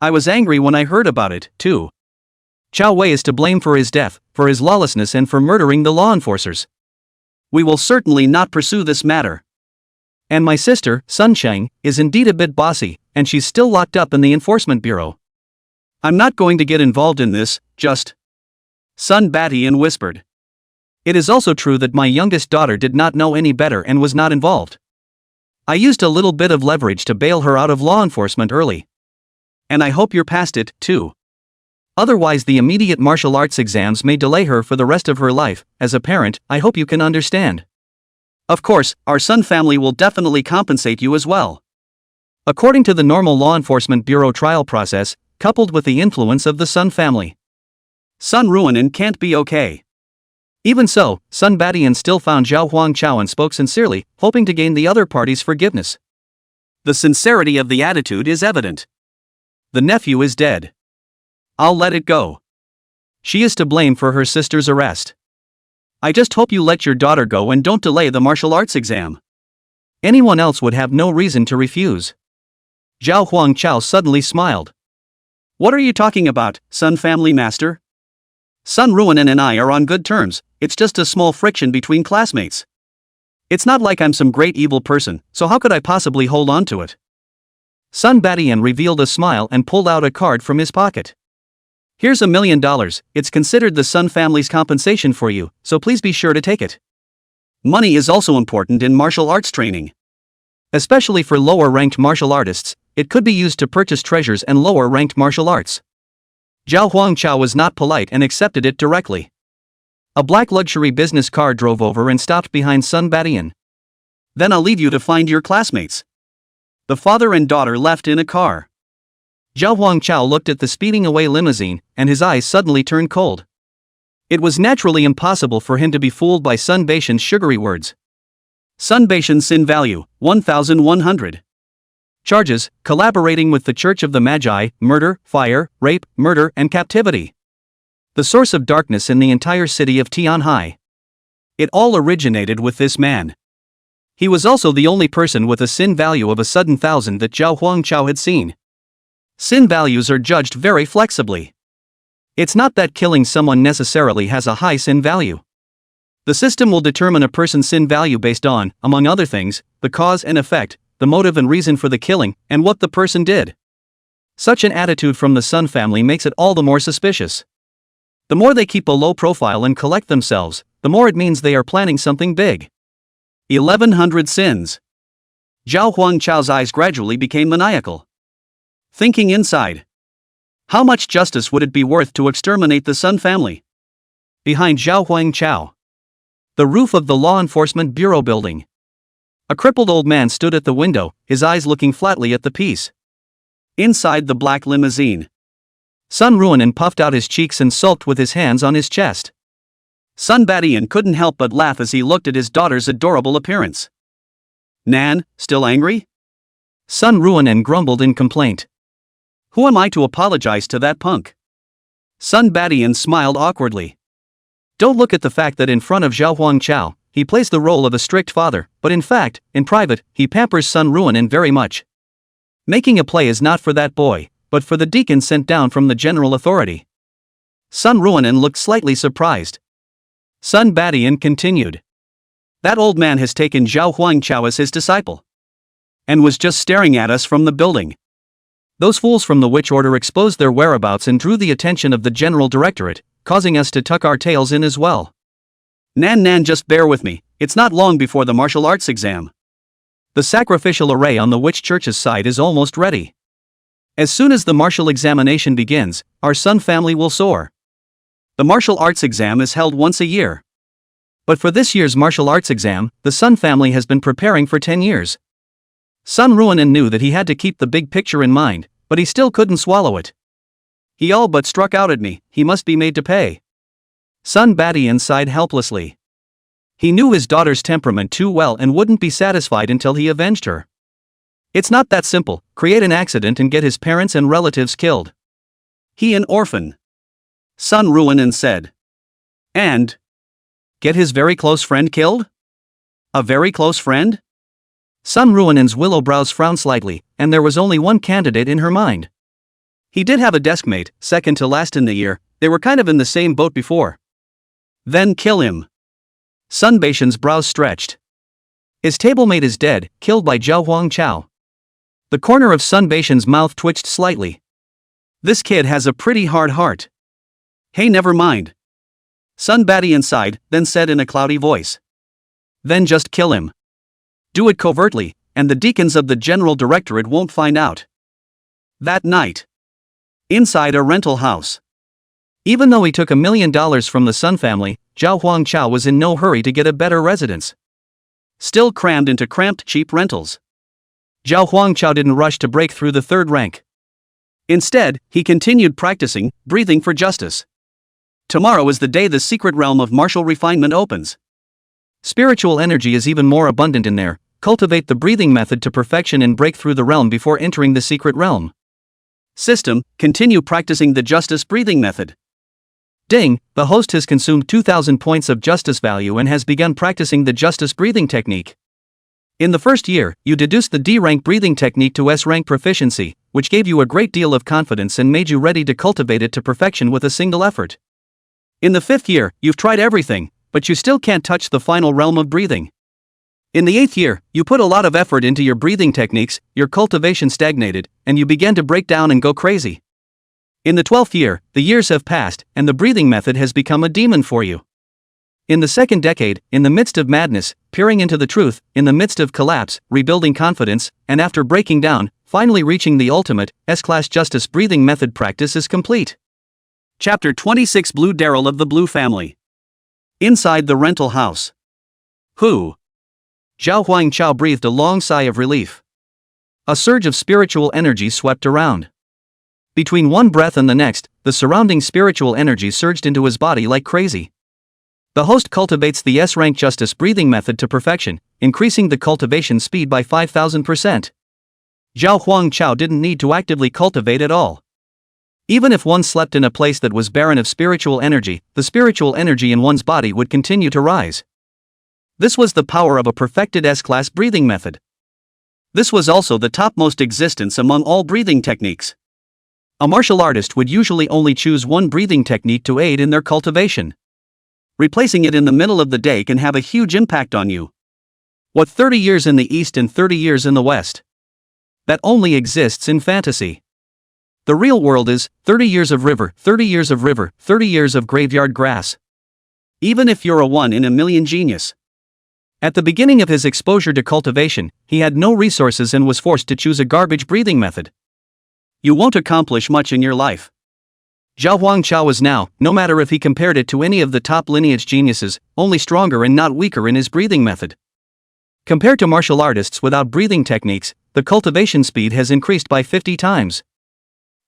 I was angry when I heard about it, too. Chao Wei is to blame for his death, for his lawlessness and for murdering the law enforcers. We will certainly not pursue this matter. And my sister, Sun Cheng, is indeed a bit bossy, and she's still locked up in the Enforcement Bureau. I'm not going to get involved in this, just. Sun Batian whispered. It is also true that my youngest daughter did not know any better and was not involved. I used a little bit of leverage to bail her out of law enforcement early. And I hope you're past it, too. Otherwise, the immediate martial arts exams may delay her for the rest of her life. As a parent, I hope you can understand. Of course, our Sun family will definitely compensate you as well. According to the normal law enforcement bureau trial process, coupled with the influence of the Sun family, Sun Ruanen can't be okay. Even so, Sun Batian still found Zhao Huangchao and spoke sincerely, hoping to gain the other party's forgiveness. The sincerity of the attitude is evident. The nephew is dead. I'll let it go. She is to blame for her sister's arrest. I just hope you let your daughter go and don't delay the martial arts exam. Anyone else would have no reason to refuse. Zhao Huangchao suddenly smiled. What are you talking about, Sun family master? Sun Ruanen and I are on good terms, it's just a small friction between classmates. It's not like I'm some great evil person, so how could I possibly hold on to it? Sun Batian revealed a smile and pulled out a card from his pocket. Here's $1 million, it's considered the Sun family's compensation for you, so please be sure to take it. Money is also important in martial arts training. Especially for lower-ranked martial artists, it could be used to purchase treasures and lower-ranked martial arts. Zhao Huangchao was not polite and accepted it directly. A black luxury business car drove over and stopped behind Sun Batian. Then I'll leave you to find your classmates. The father and daughter left in a car. Zhao Huangchao looked at the speeding away limousine, and his eyes suddenly turned cold. It was naturally impossible for him to be fooled by Sun Baishan's sugary words. Sun Baishan's sin value, 1,100. Charges, collaborating with the Church of the Magi, murder, fire, rape, murder, and captivity. The source of darkness in the entire city of Tianhai. It all originated with this man. He was also the only person with a sin value of a sudden 1,000 that Zhao Huangchao had seen. Sin values are judged very flexibly. It's not that killing someone necessarily has a high sin value. The system will determine a person's sin value based on, among other things, the cause and effect, the motive and reason for the killing, and what the person did. Such an attitude from the Sun family makes it all the more suspicious. The more they keep a low profile and collect themselves, the more it means they are planning something big. 1,100 sins. Zhao Huangchao's eyes gradually became maniacal. Thinking inside. How much justice would it be worth to exterminate the Sun family? Behind Zhao Huangchao. The roof of the Law Enforcement Bureau building. A crippled old man stood at the window, his eyes looking flatly at the piece. Inside the black limousine. Sun Ruanen puffed out his cheeks and sulked with his hands on his chest. Sun Batian couldn't help but laugh as he looked at his daughter's adorable appearance. Nan, still angry? Sun Ruanen grumbled in complaint. Who am I to apologize to that punk? Sun Batian smiled awkwardly. Don't look at the fact that in front of Zhao Huangchao, he plays the role of a strict father, but in fact, in private, he pampers Sun Ruanen very much. Making a play is not for that boy, but for the deacon sent down from the general authority. Sun Ruanen looked slightly surprised. Sun Batian continued. That old man has taken Zhao Huangchao as his disciple. And was just staring at us from the building. Those fools from the Witch Order exposed their whereabouts and drew the attention of the General Directorate, causing us to tuck our tails in as well. Nan, just bear with me, it's not long before the martial arts exam. The sacrificial array on the Witch Church's side is almost ready. As soon as the martial examination begins, our Sun family will soar. The martial arts exam is held once a year. But for this year's martial arts exam, the Sun family has been preparing for 10 years. Sun Ruanen knew that he had to keep the big picture in mind, but he still couldn't swallow it. He all but struck out at me, he must be made to pay. Sun Batian sighed helplessly. He knew his daughter's temperament too well and wouldn't be satisfied until he avenged her. It's not that simple, create an accident and get his parents and relatives killed. He an orphan. Sun Ruanen said. And? Get his very close friend killed? A very close friend? Sun Ruanen's willow brows frowned slightly, and there was only one candidate in her mind. He did have a deskmate, second to last in the year, they were kind of in the same boat before. Then kill him. Sun Baishan's brows stretched. His tablemate is dead, killed by Zhao Huangchao. The corner of Sun Baishan's mouth twitched slightly. This kid has a pretty hard heart. Hey, never mind. Sun Batian sighed, then said in a cloudy voice. Then just kill him. Do it covertly, and the deacons of the General Directorate won't find out. That night. Inside a rental house. Even though he took $1 million from the Sun family, Zhao Huangchao was in no hurry to get a better residence. Still crammed into cramped cheap rentals. Zhao Huangchao didn't rush to break through the third rank. Instead, he continued practicing, breathing for justice. Tomorrow is the day the secret realm of martial refinement opens. Spiritual energy is even more abundant in there. Cultivate the breathing method to perfection and break through the realm before entering the secret realm. System, continue practicing the justice breathing method. Ding, the host has consumed 2,000 points of justice value and has begun practicing the justice breathing technique. In the first year, you deduced the D-rank breathing technique to S-rank proficiency, which gave you a great deal of confidence and made you ready to cultivate it to perfection with a single effort. In the 5th year, you've tried everything, but you still can't touch the final realm of breathing. In the 8th year, you put a lot of effort into your breathing techniques, your cultivation stagnated, and you began to break down and go crazy. In the 12th year, the years have passed, and the breathing method has become a demon for you. In the 2nd decade, in the midst of madness, peering into the truth, in the midst of collapse, rebuilding confidence, and after breaking down, finally reaching the ultimate, S-class justice breathing method practice is complete. Chapter 26 Blue Daryl of the Blue Family. Inside the rental house. Who? Zhao Huangchao breathed a long sigh of relief. A surge of spiritual energy swept around. Between one breath and the next, the surrounding spiritual energy surged into his body like crazy. The host cultivates the S-rank justice breathing method to perfection, increasing the cultivation speed by 5,000%. Zhao Huangchao didn't need to actively cultivate at all. Even if one slept in a place that was barren of spiritual energy, the spiritual energy in one's body would continue to rise. This was the power of a perfected S-class breathing method. This was also the topmost existence among all breathing techniques. A martial artist would usually only choose one breathing technique to aid in their cultivation. Replacing it in the middle of the day can have a huge impact on you. What 30 years in the East and 30 years in the West? That only exists in fantasy. The real world is 30 years of river, 30 years of river, 30 years of graveyard grass. Even if you're a 1 in a million genius. At the beginning of his exposure to cultivation, he had no resources and was forced to choose a garbage breathing method. You won't accomplish much in your life. Zhao Huangchao was now, no matter if he compared it to any of the top lineage geniuses, only stronger and not weaker in his breathing method. Compared to martial artists without breathing techniques, the cultivation speed has increased by 50 times.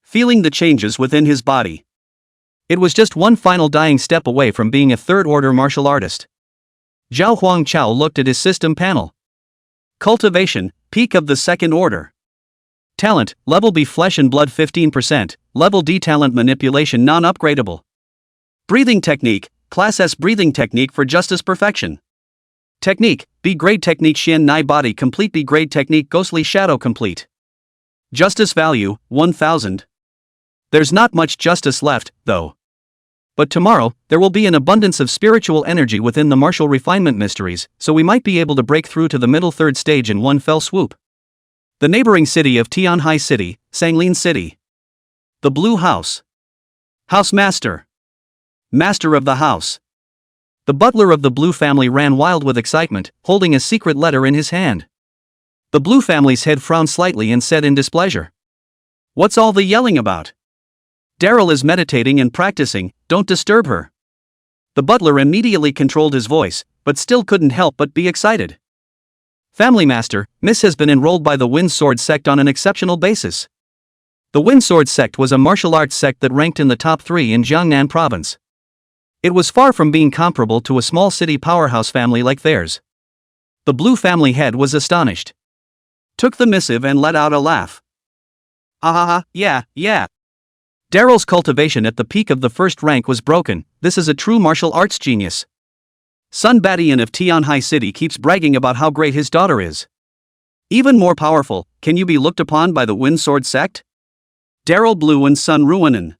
Feeling the changes within his body. It was just one final dying step away from being a third-order martial artist. Zhao Huangchao looked at his system panel. Cultivation, peak of the 2nd order. Talent, level B flesh and blood 15%, level D talent manipulation non-upgradable. Breathing technique, class S breathing technique for justice perfection. Technique, B grade technique Xian Nai body complete B grade technique ghostly shadow complete. Justice value, 1000. There's not much justice left, though. But tomorrow, there will be an abundance of spiritual energy within the martial refinement mysteries, so we might be able to break through to the middle 3rd stage in one fell swoop. The neighboring city of Tianhai City, Sanglin City. The Blue House. House Master. Master of the house. The butler of the Blue family ran wild with excitement, holding a secret letter in his hand. The Blue family's head frowned slightly and said in displeasure. What's all the yelling about? Daryl is meditating and practicing, don't disturb her. The butler immediately controlled his voice, but still couldn't help but be excited. Family Master, Miss has been enrolled by the Wind Sword sect on an exceptional basis. The Wind Sword sect was a martial arts sect that ranked in the top 3 in Jiangnan province. It was far from being comparable to a small city powerhouse family like theirs. The Blue family head was astonished. Took the missive and let out a laugh. Ah, yeah. Daryl's cultivation at the peak of the 1st rank was broken. This is a true martial arts genius. Sun Batian of Tianhai City keeps bragging about how great his daughter is. Even more powerful, can you be looked upon by the Wind Sword sect? Daryl Blue and Sun Ruanan.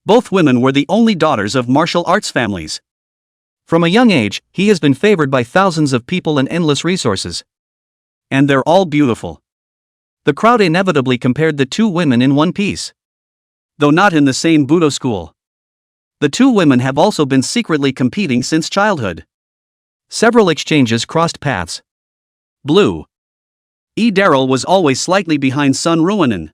Both women were the only daughters of martial arts families. From a young age, he has been favored by thousands of people and endless resources. And they're all beautiful. The crowd inevitably compared the two women in one piece. Though not in the same Budo school. The two women have also been secretly competing since childhood. Several exchanges crossed paths. Blue. Daryl was always slightly behind Sun Ruonin.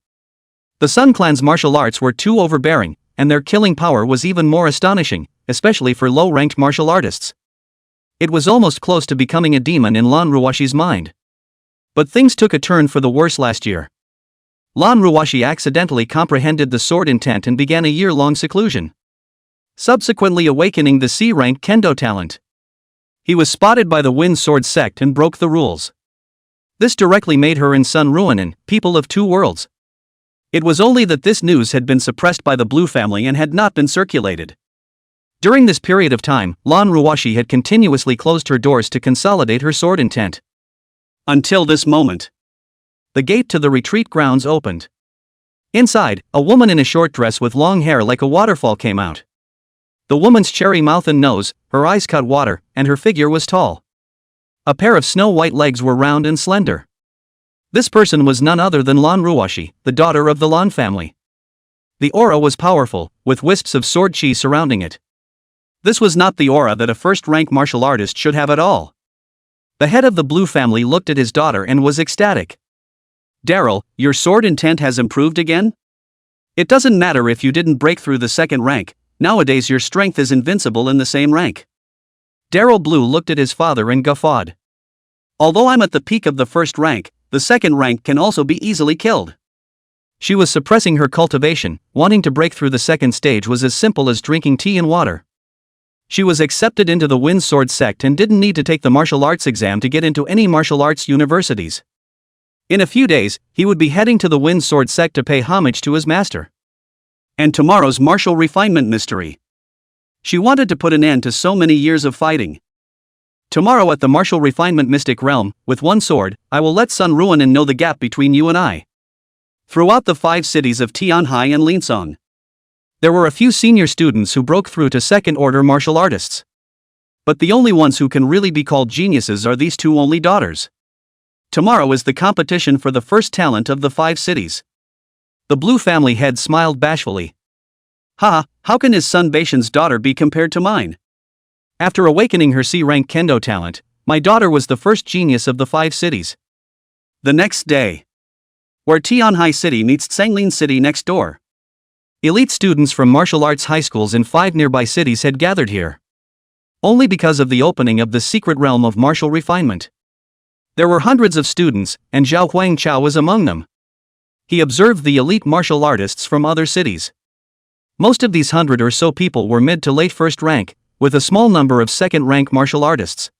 The Sun clan's martial arts were too overbearing, and their killing power was even more astonishing, especially for low-ranked martial artists. It was almost close to becoming a demon in Lan Ruwashi's mind. But things took a turn for the worse last year. Lan Ruwashi accidentally comprehended the sword intent and began a year-long seclusion, subsequently awakening the C-rank kendo talent. He was spotted by the Wind Sword sect and broke the rules. This directly made her and Sun Ruonin people of two worlds. It was only that this news had been suppressed by the Blue family and had not been circulated. During this period of time, Lan Ruwashi had continuously closed her doors to consolidate her sword intent. Until this moment. The gate to the retreat grounds opened. Inside, a woman in a short dress with long hair like a waterfall came out. The woman's cherry mouth and nose, her eyes cut water, and her figure was tall. A pair of snow-white legs were round and slender. This person was none other than Lan Ruwashi, the daughter of the Lan family. The aura was powerful, with wisps of sword chi surrounding it. This was not the aura that a first-rank martial artist should have at all. The head of the Blue family looked at his daughter and was ecstatic. Daryl, your sword intent has improved again? It doesn't matter if you didn't break through the second rank, nowadays your strength is invincible in the same rank. Daryl Blue looked at his father and guffawed. Although I'm at the peak of the first rank, the second rank can also be easily killed. She was suppressing her cultivation, wanting to break through the second stage was as simple as drinking tea and water. She was accepted into the Wind Sword sect and didn't need to take the martial arts exam to get into any martial arts universities. In a few days, he would be heading to the Wind Sword sect to pay homage to his master. And tomorrow's martial refinement mystery. She wanted to put an end to so many years of fighting. Tomorrow at the martial refinement mystic realm, with one sword, I will let Sun Ruonin know the gap between you and I. Throughout the 5 cities of Tianhai and Linsong, there were a few senior students who broke through to second-order martial artists. But the only ones who can really be called geniuses are these two only daughters. Tomorrow is the competition for the first talent of the 5 cities. The Blue family head smiled bashfully. How can his son Baishan's daughter be compared to mine? After awakening her C-rank kendo talent, my daughter was the first genius of the 5 cities. The next day, where Tianhai City meets Sanglin City next door. Elite students from martial arts high schools in 5 nearby cities had gathered here. Only because of the opening of the secret realm of martial refinement. There were hundreds of students, and Zhao Huangchao was among them. He observed the elite martial artists from other cities. Most of these 100 or so people were mid to late first rank, with a small number of second-rank martial artists.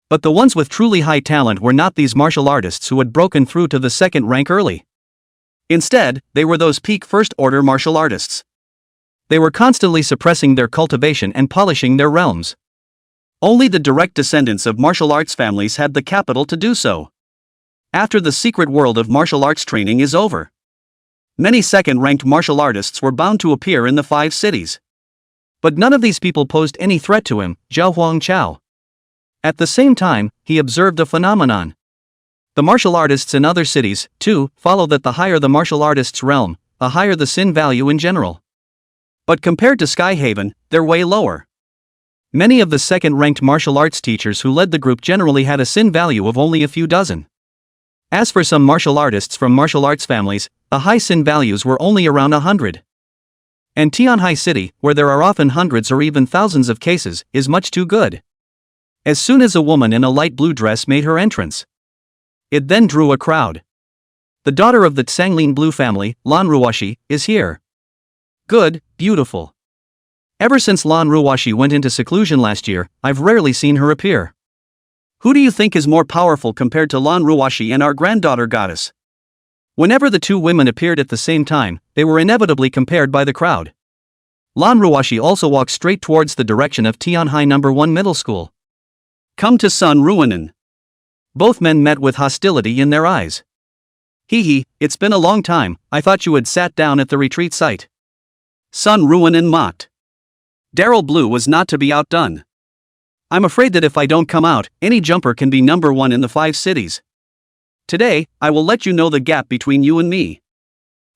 But the ones with truly high talent were not these martial artists who had broken through to the second rank early. Instead, they were those peak first-order martial artists. They were constantly suppressing their cultivation and polishing their realms. Only the direct descendants of martial arts families had the capital to do so. After the secret world of martial arts training is over, many second-ranked martial artists were bound to appear in the 5 cities. But none of these people posed any threat to him, Zhao Huangchao. At the same time, he observed a phenomenon. The martial artists in other cities, too, follow that the higher the martial artist's realm, the higher the sin value in general. But compared to Skyhaven, they're way lower. Many of the second-ranked martial arts teachers who led the group generally had a sin value of only a few dozen. As for some martial artists from martial arts families, the high sin values were only around 100. And Tianhai City, where there are often hundreds or even thousands of cases, is much too good. As soon as a woman in a light blue dress made her entrance, it then drew a crowd. The daughter of the Sanglin Blue family, Lan Ruwashi, is here. Good, beautiful. Ever since Lan Ruwashi went into seclusion last year, I've rarely seen her appear. Who do you think is more powerful compared to Lan Ruwashi and our granddaughter goddess? Whenever the two women appeared at the same time, they were inevitably compared by the crowd. Lan Ruwashi also walked straight towards the direction of Tianhai No. 1 Middle School. Come to Sun Ruonin. Both men met with hostility in their eyes. Hee, it's been a long time, I thought you had sat down at the retreat site. Sun Ruonin mocked. Daryl Blue was not to be outdone. I'm afraid that if I don't come out, any jumper can be number one in the 5 cities. Today, I will let you know the gap between you and me.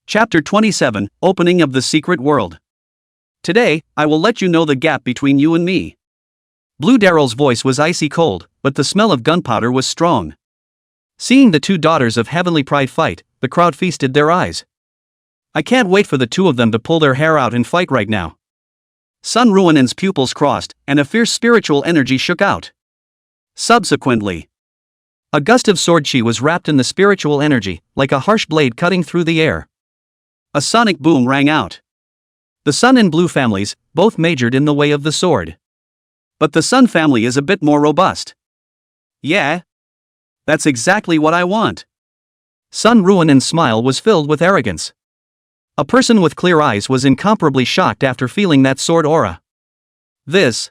Chapter 27, Opening of the Secret World. Today, I will let you know the gap between you and me. Blue Daryl's voice was icy cold, but the smell of gunpowder was strong. Seeing the 2 daughters of Heavenly Pride fight, the crowd feasted their eyes. I can't wait for the 2 of them to pull their hair out and fight right now. Sun Ruinen's pupils crossed, and a fierce spiritual energy shook out. Subsequently, a gust of sword chi was wrapped in the spiritual energy, like a harsh blade cutting through the air. A sonic boom rang out. The Sun and Blue families both majored in the way of the sword. But the Sun family is a bit more robust. Yeah? That's exactly what I want. Sun Ruinen's smile was filled with arrogance. A person with clear eyes was incomparably shocked after feeling that sword aura. This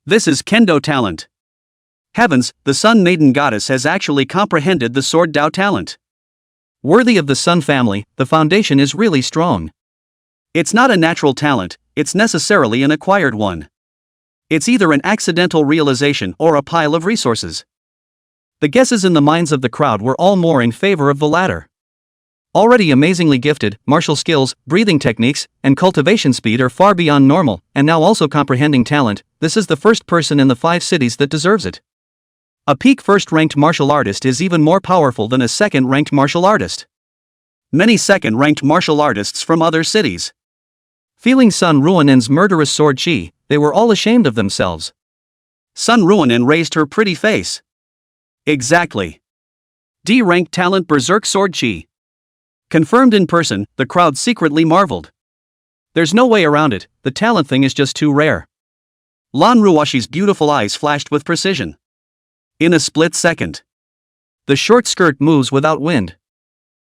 is Kendo talent. Heavens, the Sun Maiden Goddess has actually comprehended the sword Dao talent. Worthy of the Sun family, the foundation is really strong. It's not a natural talent, it's necessarily an acquired one. It's either an accidental realization or a pile of resources. The guesses in the minds of the crowd were all more in favor of the latter. Already amazingly gifted, martial skills, breathing techniques, and cultivation speed are far beyond normal, and now also comprehending talent, this is the first person in the 5 cities that deserves it. A peak first-ranked martial artist is even more powerful than a second-ranked martial artist. Many second-ranked martial artists from other cities. Feeling Sun Ruinen's murderous sword chi, they were all ashamed of themselves. Sun Ruinen raised her pretty face. Exactly. D-ranked talent berserk sword chi. Confirmed in person, the crowd secretly marveled. There's no way around it, the talent thing is just too rare. Lan Ruashi's beautiful eyes flashed with precision. In a split second, the short skirt moves without wind.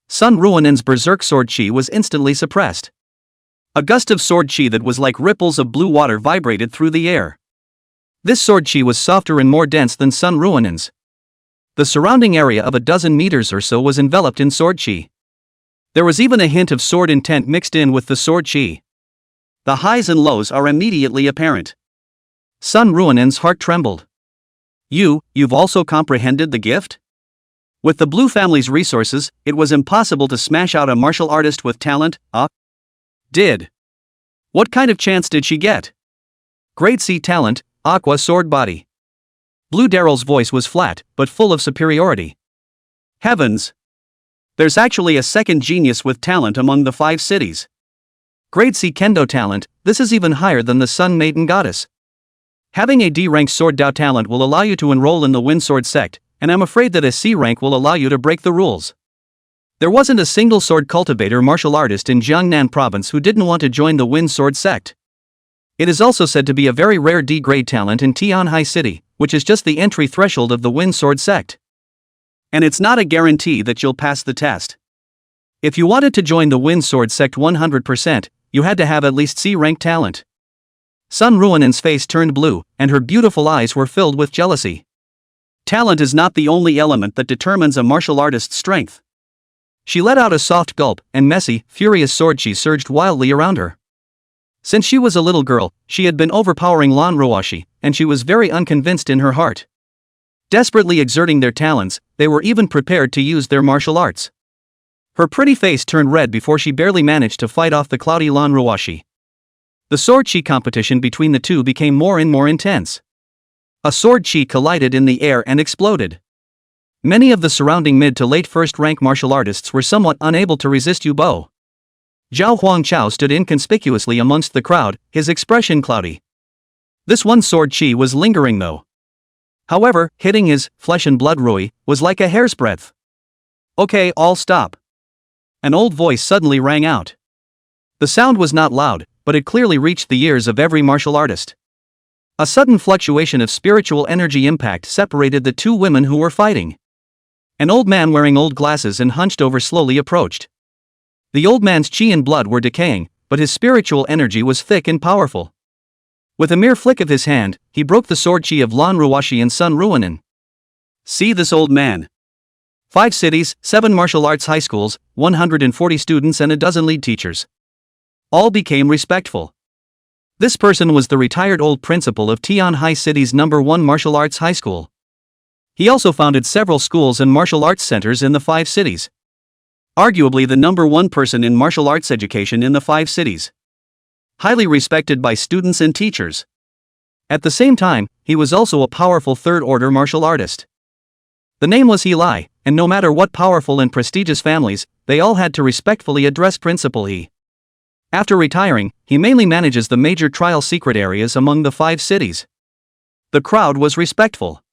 Sun Ruinen's berserk sword chi was instantly suppressed. A gust of sword chi that was like ripples of blue water vibrated through the air. This sword chi was softer and more dense than Sun Ruinen's. The surrounding area of a dozen meters or so was enveloped in sword chi. There was even a hint of sword intent mixed in with the sword chi. The highs and lows are immediately apparent. Sun Ruinen's heart trembled. You've also comprehended the gift? With the Blue family's resources, it was impossible to smash out a martial artist with talent. Did. What kind of chance did she get? Grade C talent, Aqua sword body. Blue Daryl's voice was flat, but full of superiority. Heavens! There's actually a second genius with talent among the 5 cities. Grade C Kendo talent, this is even higher than the Sun Maiden Goddess. Having a D-rank sword Dao talent will allow you to enroll in the Wind Sword sect, and I'm afraid that a C rank will allow you to break the rules. There wasn't a single sword cultivator martial artist in Jiangnan province who didn't want to join the Wind Sword sect. It is also said to be a very rare D-grade talent in Tianhai City, which is just the entry threshold of the Wind Sword sect. And it's not a guarantee that you'll pass the test. If you wanted to join the Wind Sword sect 100%, you had to have at least C-rank talent. Sun Ruinen's face turned blue, and her beautiful eyes were filled with jealousy. Talent is not the only element that determines a martial artist's strength. She let out a soft gulp, and messy, furious sword chi surged wildly around her. Since she was a little girl, she had been overpowering Lan Ruashi, and she was very unconvinced in her heart. Desperately exerting their talents, they were even prepared to use their martial arts. Her pretty face turned red before she barely managed to fight off the cloudy Lan Ruashi. The sword chi competition between the 2 became more and more intense. A sword chi collided in the air and exploded. Many of the surrounding mid to late first-rank martial artists were somewhat unable to resist Yubo. Zhao Huangchao stood inconspicuously amongst the crowd, his expression cloudy. This one sword chi was lingering though. However, hitting his flesh and blood Rui was like a hair's breadth. Okay, all stop. An old voice suddenly rang out. The sound was not loud, but it clearly reached the ears of every martial artist. A sudden fluctuation of spiritual energy impact separated the 2 women who were fighting. An old man wearing old glasses and hunched over slowly approached. The old man's chi and blood were decaying, but his spiritual energy was thick and powerful. With a mere flick of his hand, he broke the sword chi of Lan Ruashi and Sun Ruinen. See this old man. 5 cities, 7 martial arts high schools, 140 students and a dozen lead teachers. All became respectful. This person was the retired old principal of Tianhai City's #1 martial arts high school. He also founded several schools and martial arts centers in the 5 cities. Arguably the #1 person in martial arts education in the 5 cities. Highly respected by students and teachers. At the same time, he was also a powerful third-order martial artist. The name was Eli, and no matter what powerful and prestigious families, they all had to respectfully address Principal He. After retiring, he mainly manages the major trial secret areas among the 5 cities. The crowd was respectful.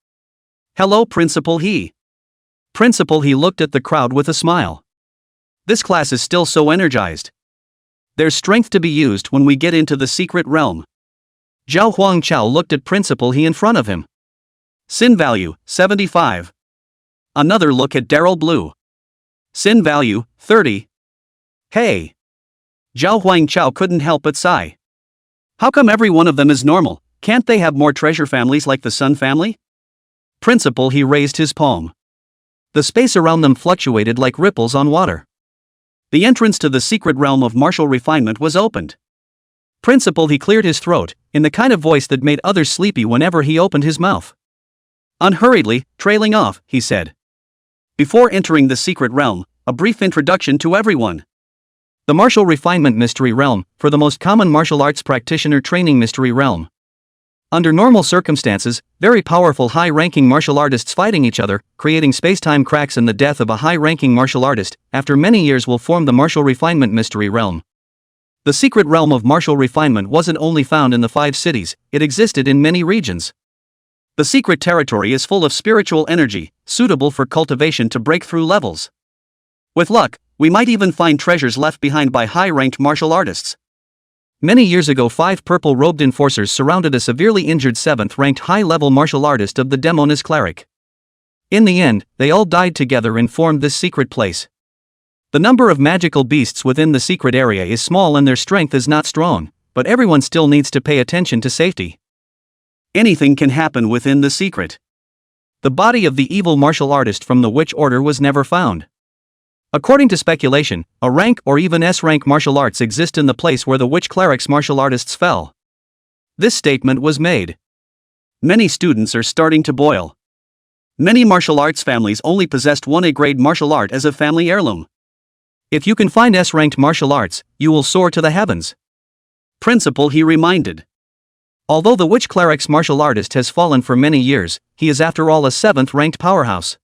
"Hello, Principal He." Principal He looked at the crowd with a smile. "This class is still so energized. There's strength to be used when we get into the secret realm." Zhao Huangchao looked at Principal He in front of him. Sin value, 75. Another look at Daryl Blue. Sin value, 30. Hey! Zhao Huangchao couldn't help but sigh. How come every one of them is normal? Can't they have more treasure families like the Sun family? Principal He raised his palm. The space around them fluctuated like ripples on water. The entrance to the secret realm of martial refinement was opened. Principal He cleared his throat, in the kind of voice that made others sleepy whenever he opened his mouth. Unhurriedly, trailing off, he said. Before entering the secret realm, a brief introduction to everyone. The Martial Refinement Mystery Realm, for the most common martial arts practitioner training mystery realm. Under normal circumstances, very powerful high-ranking martial artists fighting each other, creating space-time cracks, and the death of a high-ranking martial artist, after many years will form the Martial Refinement Mystery Realm. The secret realm of martial refinement wasn't only found in the 5 cities, it existed in many regions. The secret territory is full of spiritual energy, suitable for cultivation to break through levels. With luck, we might even find treasures left behind by high-ranked martial artists. Many years ago 5 purple-robed enforcers surrounded a severely injured 7th-ranked high-level martial artist of the Demoness Cleric. In the end, they all died together and formed this secret place. The number of magical beasts within the secret area is small and their strength is not strong, but everyone still needs to pay attention to safety. Anything can happen within the secret. The body of the evil martial artist from the Witch Order was never found. According to speculation, a rank or even S-rank martial arts exist in the place where the Witch Cleric's martial artists fell. This statement was made. Many students are starting to boil. Many martial arts families only possessed one A-grade martial art as a family heirloom. If you can find S-ranked martial arts, you will soar to the heavens. Principal He reminded. Although the Witch Cleric's martial artist has fallen for many years, he is after all a 7th-ranked powerhouse.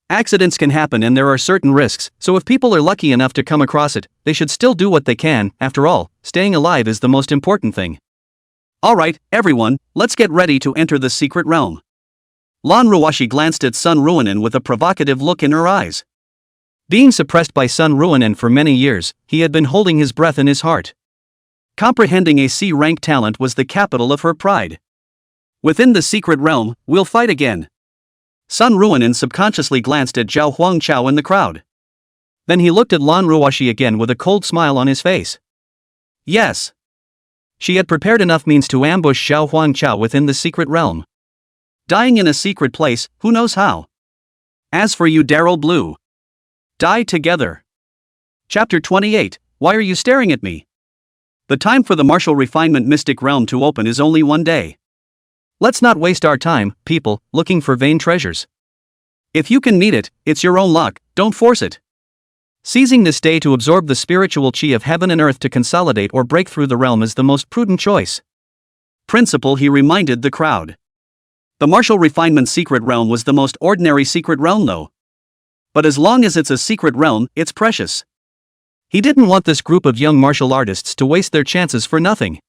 Accidents can happen and there are certain risks, so if people are lucky enough to come across it, they should still do what they can. After all, staying alive is the most important thing. Alright, everyone, let's get ready to enter the secret realm. Lan Ruashi glanced at Sun Ruanen with a provocative look in her eyes. Being suppressed by Sun Ruanen for many years, he had been holding his breath in his heart. Comprehending a C-rank talent was the capital of her pride. Within the secret realm, we'll fight again. Sun Ruanen subconsciously glanced at Zhao Huangchao in the crowd. Then he looked at Lan Ruashi again with a cold smile on his face. Yes. She had prepared enough means to ambush Zhao Huangchao within the secret realm. Dying in a secret place, who knows how? As for you, Daryl Blue. Die together. Chapter 28, Why are you staring at me? The time for the Martial Refinement Mystic Realm to open is only one day. Let's not waste our time, people, looking for vain treasures. If you can meet it, it's your own luck, don't force it. Seizing this day to absorb the spiritual chi of heaven and earth to consolidate or break through the realm is the most prudent choice. Principal He reminded the crowd. The Martial Refinement Secret Realm was the most ordinary secret realm though. But as long as it's a secret realm, it's precious. He didn't want this group of young martial artists to waste their chances for nothing.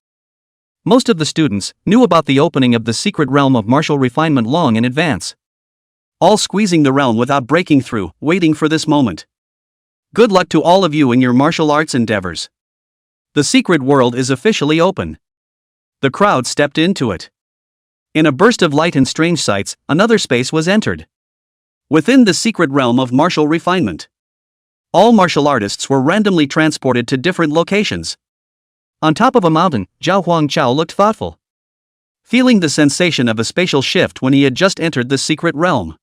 Most of the students knew about the opening of the secret realm of martial refinement long in advance. All squeezing the realm without breaking through, waiting for this moment. Good luck to all of you in your martial arts endeavors. The secret world is officially open. The crowd stepped into it. In a burst of light and strange sights, another space was entered. Within the secret realm of martial refinement. All martial artists were randomly transported to different locations. On top of a mountain, Zhao Huangchao looked thoughtful. Feeling the sensation of a spatial shift when he had just entered the secret realm.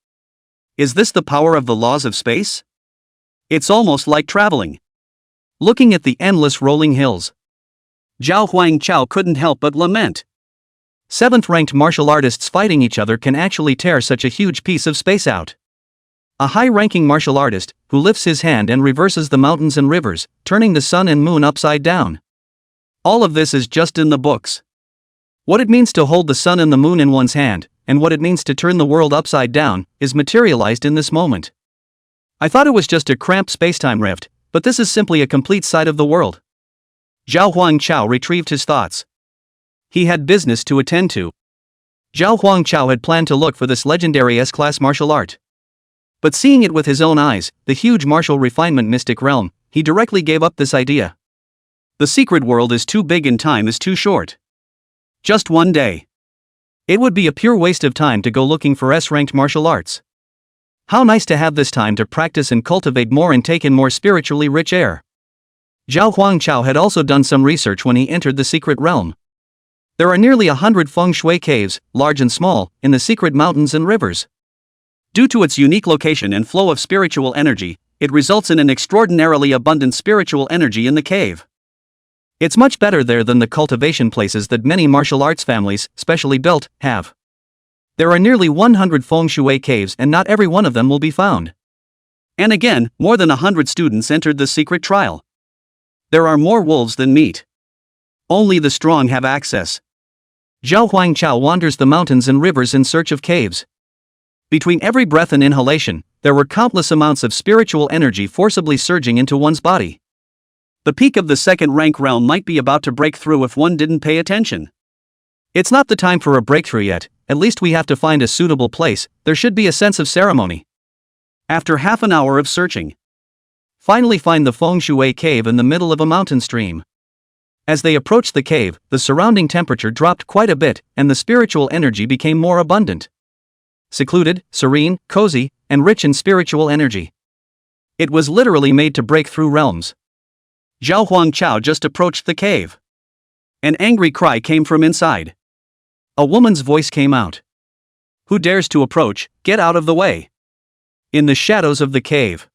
Is this the power of the laws of space? It's almost like traveling. Looking at the endless rolling hills. Zhao Huangchao couldn't help but lament. 7th-ranked martial artists fighting each other can actually tear such a huge piece of space out. A high-ranking martial artist, who lifts his hand and reverses the mountains and rivers, turning the sun and moon upside down. All of this is just in the books. What it means to hold the sun and the moon in one's hand, and what it means to turn the world upside down, is materialized in this moment. I thought it was just a cramped spacetime rift, but this is simply a complete side of the world. Zhao Huangchao retrieved his thoughts. He had business to attend to. Zhao Huangchao had planned to look for this legendary S-class martial art. But seeing it with his own eyes, the huge martial refinement mystic realm, he directly gave up this idea. The secret world is too big and time is too short. Just one day. It would be a pure waste of time to go looking for S-ranked martial arts. How nice to have this time to practice and cultivate more and take in more spiritually rich air. Zhao Huangchao had also done some research when he entered the secret realm. There are nearly 100 feng shui caves, large and small, in the secret mountains and rivers. Due to its unique location and flow of spiritual energy, it results in an extraordinarily abundant spiritual energy in the cave. It's much better there than the cultivation places that many martial arts families, specially built, have. There are nearly 100 feng shui caves and not every one of them will be found. And again, more than 100 students entered the secret trial. There are more wolves than meat. Only the strong have access. Zhao Huangchao wanders the mountains and rivers in search of caves. Between every breath and inhalation, there were countless amounts of spiritual energy forcibly surging into one's body. The peak of the second-rank realm might be about to break through if one didn't pay attention. It's not the time for a breakthrough yet, at least we have to find a suitable place, there should be a sense of ceremony. After half an hour of searching. Finally find the feng shui cave in the middle of a mountain stream. As they approached the cave, the surrounding temperature dropped quite a bit, and the spiritual energy became more abundant. Secluded, serene, cozy, and rich in spiritual energy. It was literally made to break through realms. Zhao Huangchao just approached the cave. An angry cry came from inside. A woman's voice came out. Who dares to approach, get out of the way. In the shadows of the cave.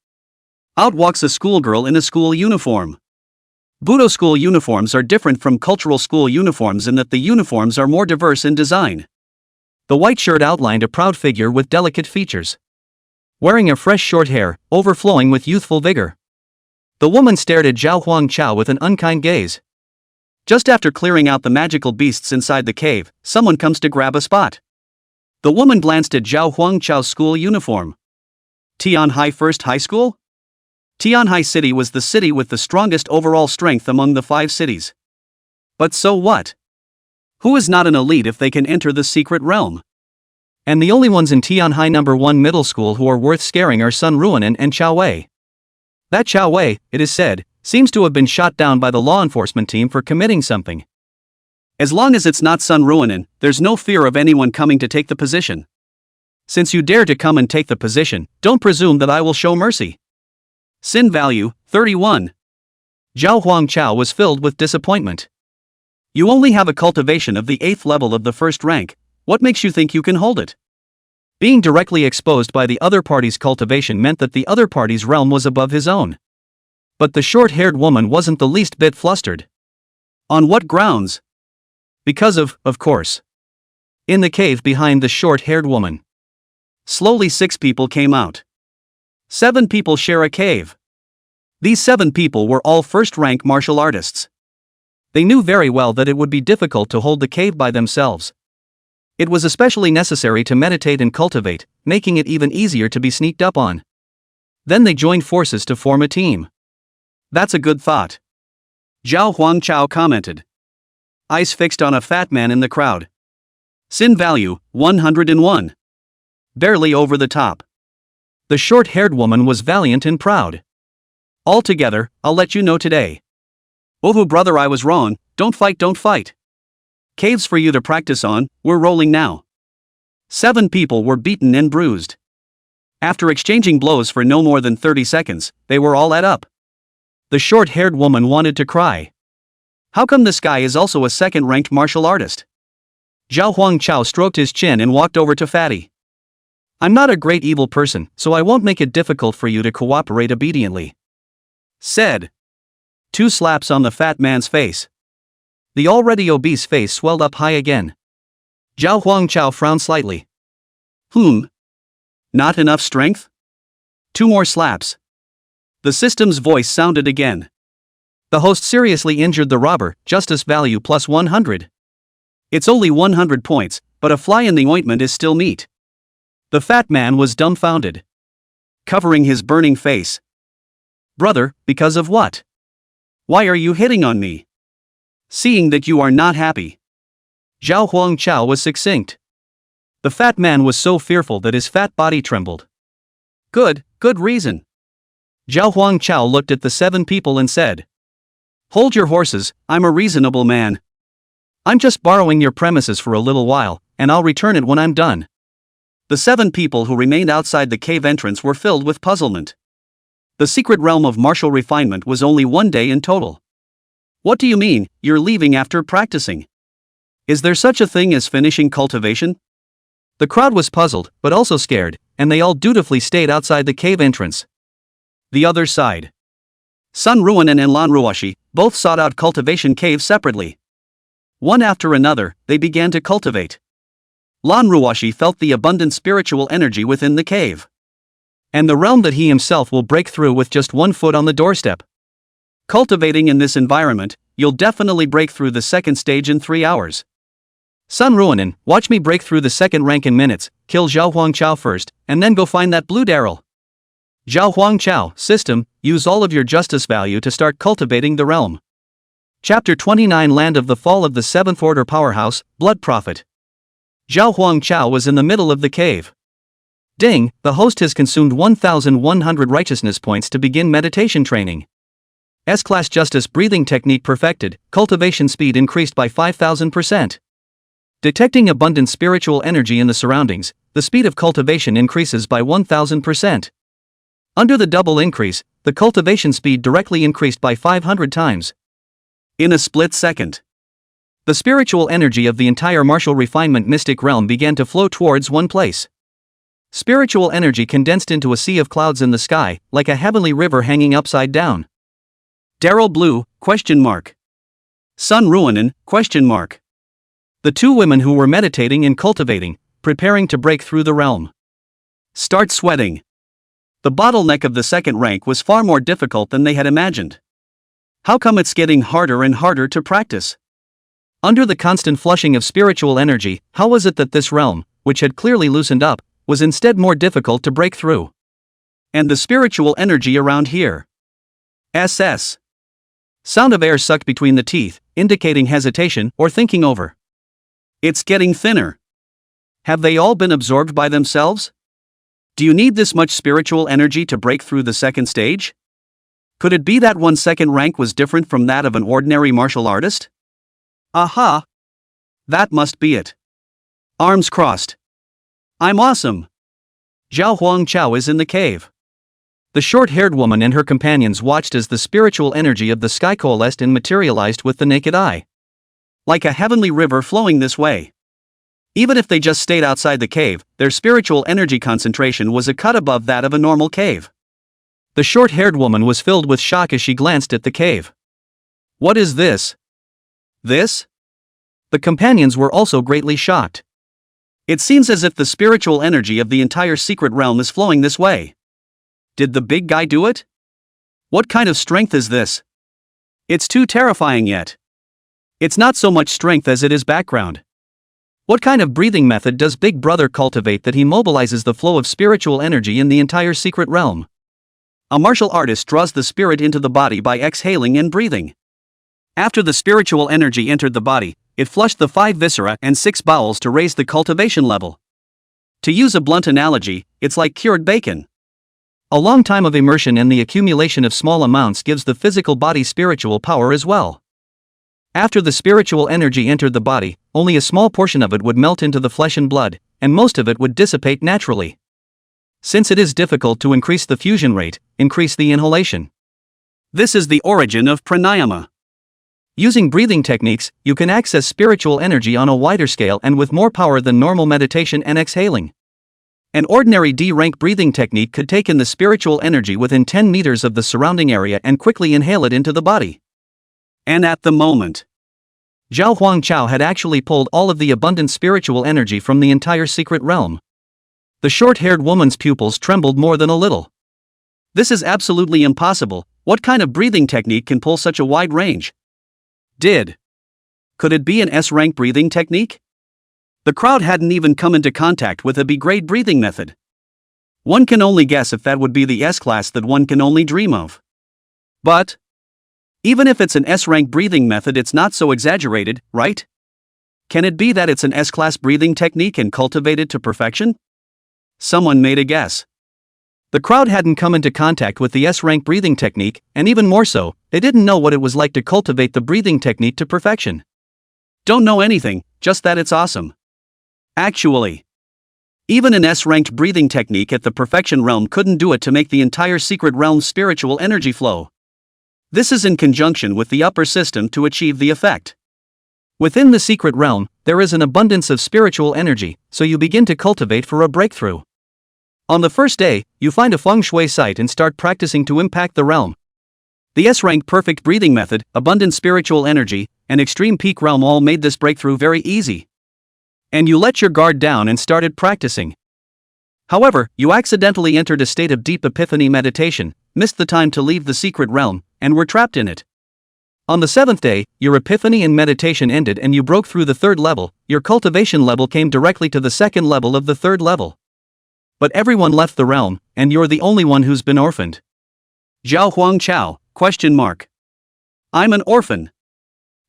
Out walks a schoolgirl in a school uniform. Budo school uniforms are different from cultural school uniforms in that the uniforms are more diverse in design. The white shirt outlined a proud figure with delicate features. Wearing a fresh short hair, overflowing with youthful vigor. The woman stared at Zhao Huangchao with an unkind gaze. Just after clearing out the magical beasts inside the cave, someone comes to grab a spot. The woman glanced at Zhao Huangchao's school uniform. Tianhai First High School? Tianhai City was the city with the strongest overall strength among the 5 cities. But so what? Who is not an elite if they can enter the secret realm? And the only ones in Tianhai No. 1 middle school who are worth scaring are Sun Ruonan and Chao Wei. That Chao Wei, it is said, seems to have been shot down by the law enforcement team for committing something. As long as it's not Sun Ruonan, there's no fear of anyone coming to take the position. Since you dare to come and take the position, don't presume that I will show mercy. Sin value, 31. Zhao Huangchao was filled with disappointment. You only have a cultivation of the 8th level of the 1st rank, what makes you think you can hold it? Being directly exposed by the other party's cultivation meant that the other party's realm was above his own. But the short-haired woman wasn't the least bit flustered. On what grounds? Because of course. In the cave behind the short-haired woman. Slowly 6 people came out. 7 people share a cave. These 7 people were all first-rank martial artists. They knew very well that it would be difficult to hold the cave by themselves. It was especially necessary to meditate and cultivate, making it even easier to be sneaked up on. Then they joined forces to form a team. That's a good thought. Zhao Huangchao commented. Eyes fixed on a fat man in the crowd. Sin value, 101. Barely over the top. The short-haired woman was valiant and proud. Altogether, I'll let you know today. Oh brother, I was wrong, don't fight, don't fight. Caves for you to practice on, we're rolling now. 7 people were beaten and bruised. After exchanging blows for no more than 30 seconds, they were all at up. The short-haired woman wanted to cry. How come this guy is also a 2nd-ranked martial artist? Zhao Huangchao stroked his chin and walked over to Fatty. I'm not a great evil person, so I won't make it difficult for you to cooperate obediently. Said. 2 slaps on the fat man's face. The already obese face swelled up high again. Zhao Huangchao frowned slightly. Not enough strength? 2 more slaps. The system's voice sounded again. The host seriously injured the robber, justice value plus 100. It's only 100 points, but a fly in the ointment is still meat. The fat man was dumbfounded, covering his burning face. Brother, because of what? Why are you hitting on me? Seeing that you are not happy. Zhao Huangchao was succinct. The fat man was so fearful that his fat body trembled. Good reason. Zhao Huangchao looked at the 7 people and said, Hold your horses, I'm a reasonable man. I'm just borrowing your premises for a little while, and I'll return it when I'm done. The 7 people who remained outside the cave entrance were filled with puzzlement. The secret realm of martial refinement was only 1 day in total. What do you mean, you're leaving after practicing? Is there such a thing as finishing cultivation? The crowd was puzzled, but also scared, and they all dutifully stayed outside the cave entrance. The other side. Sun Ruonan and Lan Ruoshi both sought out cultivation cave separately. One after another, they began to cultivate. Lan Ruoshi felt the abundant spiritual energy within the cave. And the realm that he himself will break through with just 1 foot on the doorstep. Cultivating in this environment, you'll definitely break through the 2nd stage in 3 hours. Sun Ruonan, watch me break through the 2nd rank in minutes, kill Zhao Huangchao first, and then go find that blue Daryl. Zhao Huangchao, system, use all of your justice value to start cultivating the realm. Chapter 29 Land of the Fall of the 7th Order Powerhouse, Blood Prophet. Zhao Huangchao was in the middle of the cave. Ding, the host has consumed 1,100 righteousness points to begin meditation training. S-class justice breathing technique perfected, cultivation speed increased by 5,000%. Detecting abundant spiritual energy in the surroundings, the speed of cultivation increases by 1,000%. Under the double increase, the cultivation speed directly increased by 500 times. In a split second, the spiritual energy of the entire martial refinement mystic realm began to flow towards one place. Spiritual energy condensed into a sea of clouds in the sky, like a heavenly river hanging upside down. Daryl Blue, ? Sun Ruonan, ? The 2 women who were meditating and cultivating, preparing to break through the realm. Start sweating. The bottleneck of the 2nd rank was far more difficult than they had imagined. How come it's getting harder and harder to practice? Under the constant flushing of spiritual energy, how was it that this realm, which had clearly loosened up, was instead more difficult to break through? And the spiritual energy around here. SS. Sound of air sucked between the teeth, indicating hesitation or thinking over. It's getting thinner. Have they all been absorbed by themselves? Do you need this much spiritual energy to break through the 2nd stage? Could it be that 1 2nd rank was different from that of an ordinary martial artist? Aha! That must be it. Arms crossed. I'm awesome. Zhao Huangchao is in the cave. The short-haired woman and her companions watched as the spiritual energy of the sky coalesced and materialized with the naked eye. Like a heavenly river flowing this way. Even if they just stayed outside the cave, their spiritual energy concentration was a cut above that of a normal cave. The short-haired woman was filled with shock as she glanced at the cave. What is this? This? The companions were also greatly shocked. It seems as if the spiritual energy of the entire secret realm is flowing this way. Did the big guy do it? What kind of strength is this? It's too terrifying yet. It's not so much strength as it is background. What kind of breathing method does Big Brother cultivate that he mobilizes the flow of spiritual energy in the entire secret realm? A martial artist draws the spirit into the body by exhaling and breathing. After the spiritual energy entered the body, it flushed the 5 viscera and 6 bowels to raise the cultivation level. To use a blunt analogy, it's like cured bacon. A long time of immersion and the accumulation of small amounts gives the physical body spiritual power as well. After the spiritual energy entered the body, only a small portion of it would melt into the flesh and blood, and most of it would dissipate naturally. Since it is difficult to increase the fusion rate, increase the inhalation. This is the origin of pranayama. Using breathing techniques, you can access spiritual energy on a wider scale and with more power than normal meditation and exhaling. An ordinary D-rank breathing technique could take in the spiritual energy within 10 meters of the surrounding area and quickly inhale it into the body. And at the moment, Zhao Huangchao had actually pulled all of the abundant spiritual energy from the entire secret realm. The short-haired woman's pupils trembled more than a little. This is absolutely impossible. What kind of breathing technique can pull such a wide range? Could it be an S-rank breathing technique? The crowd hadn't even come into contact with a B-grade breathing method. One can only guess if that would be the S-class that one can only dream of. But even if it's an S-rank breathing method, it's not so exaggerated, right? Can it be that it's an S-class breathing technique and cultivated to perfection? Someone made a guess. The crowd hadn't come into contact with the S-rank breathing technique, and even more so, they didn't know what it was like to cultivate the breathing technique to perfection. Don't know anything, just that it's awesome. Actually, even an S-ranked breathing technique at the perfection realm couldn't do it to make the entire secret realm's spiritual energy flow. This is in conjunction with the upper system to achieve the effect. Within the secret realm, there is an abundance of spiritual energy, so you begin to cultivate for a breakthrough. On the first day, you find a feng shui site and start practicing to impact the realm. The S-rank perfect breathing method, abundant spiritual energy, and extreme peak realm all made this breakthrough very easy. And you let your guard down and started practicing. However, you accidentally entered a state of deep epiphany meditation, missed the time to leave the secret realm, and were trapped in it. On the 7th day, your epiphany and meditation ended and you broke through the 3rd level. Your cultivation level came directly to the 2nd level of the 3rd level. But everyone left the realm, and you're the only one who's been orphaned. Zhao Huangchao, ? I'm an orphan.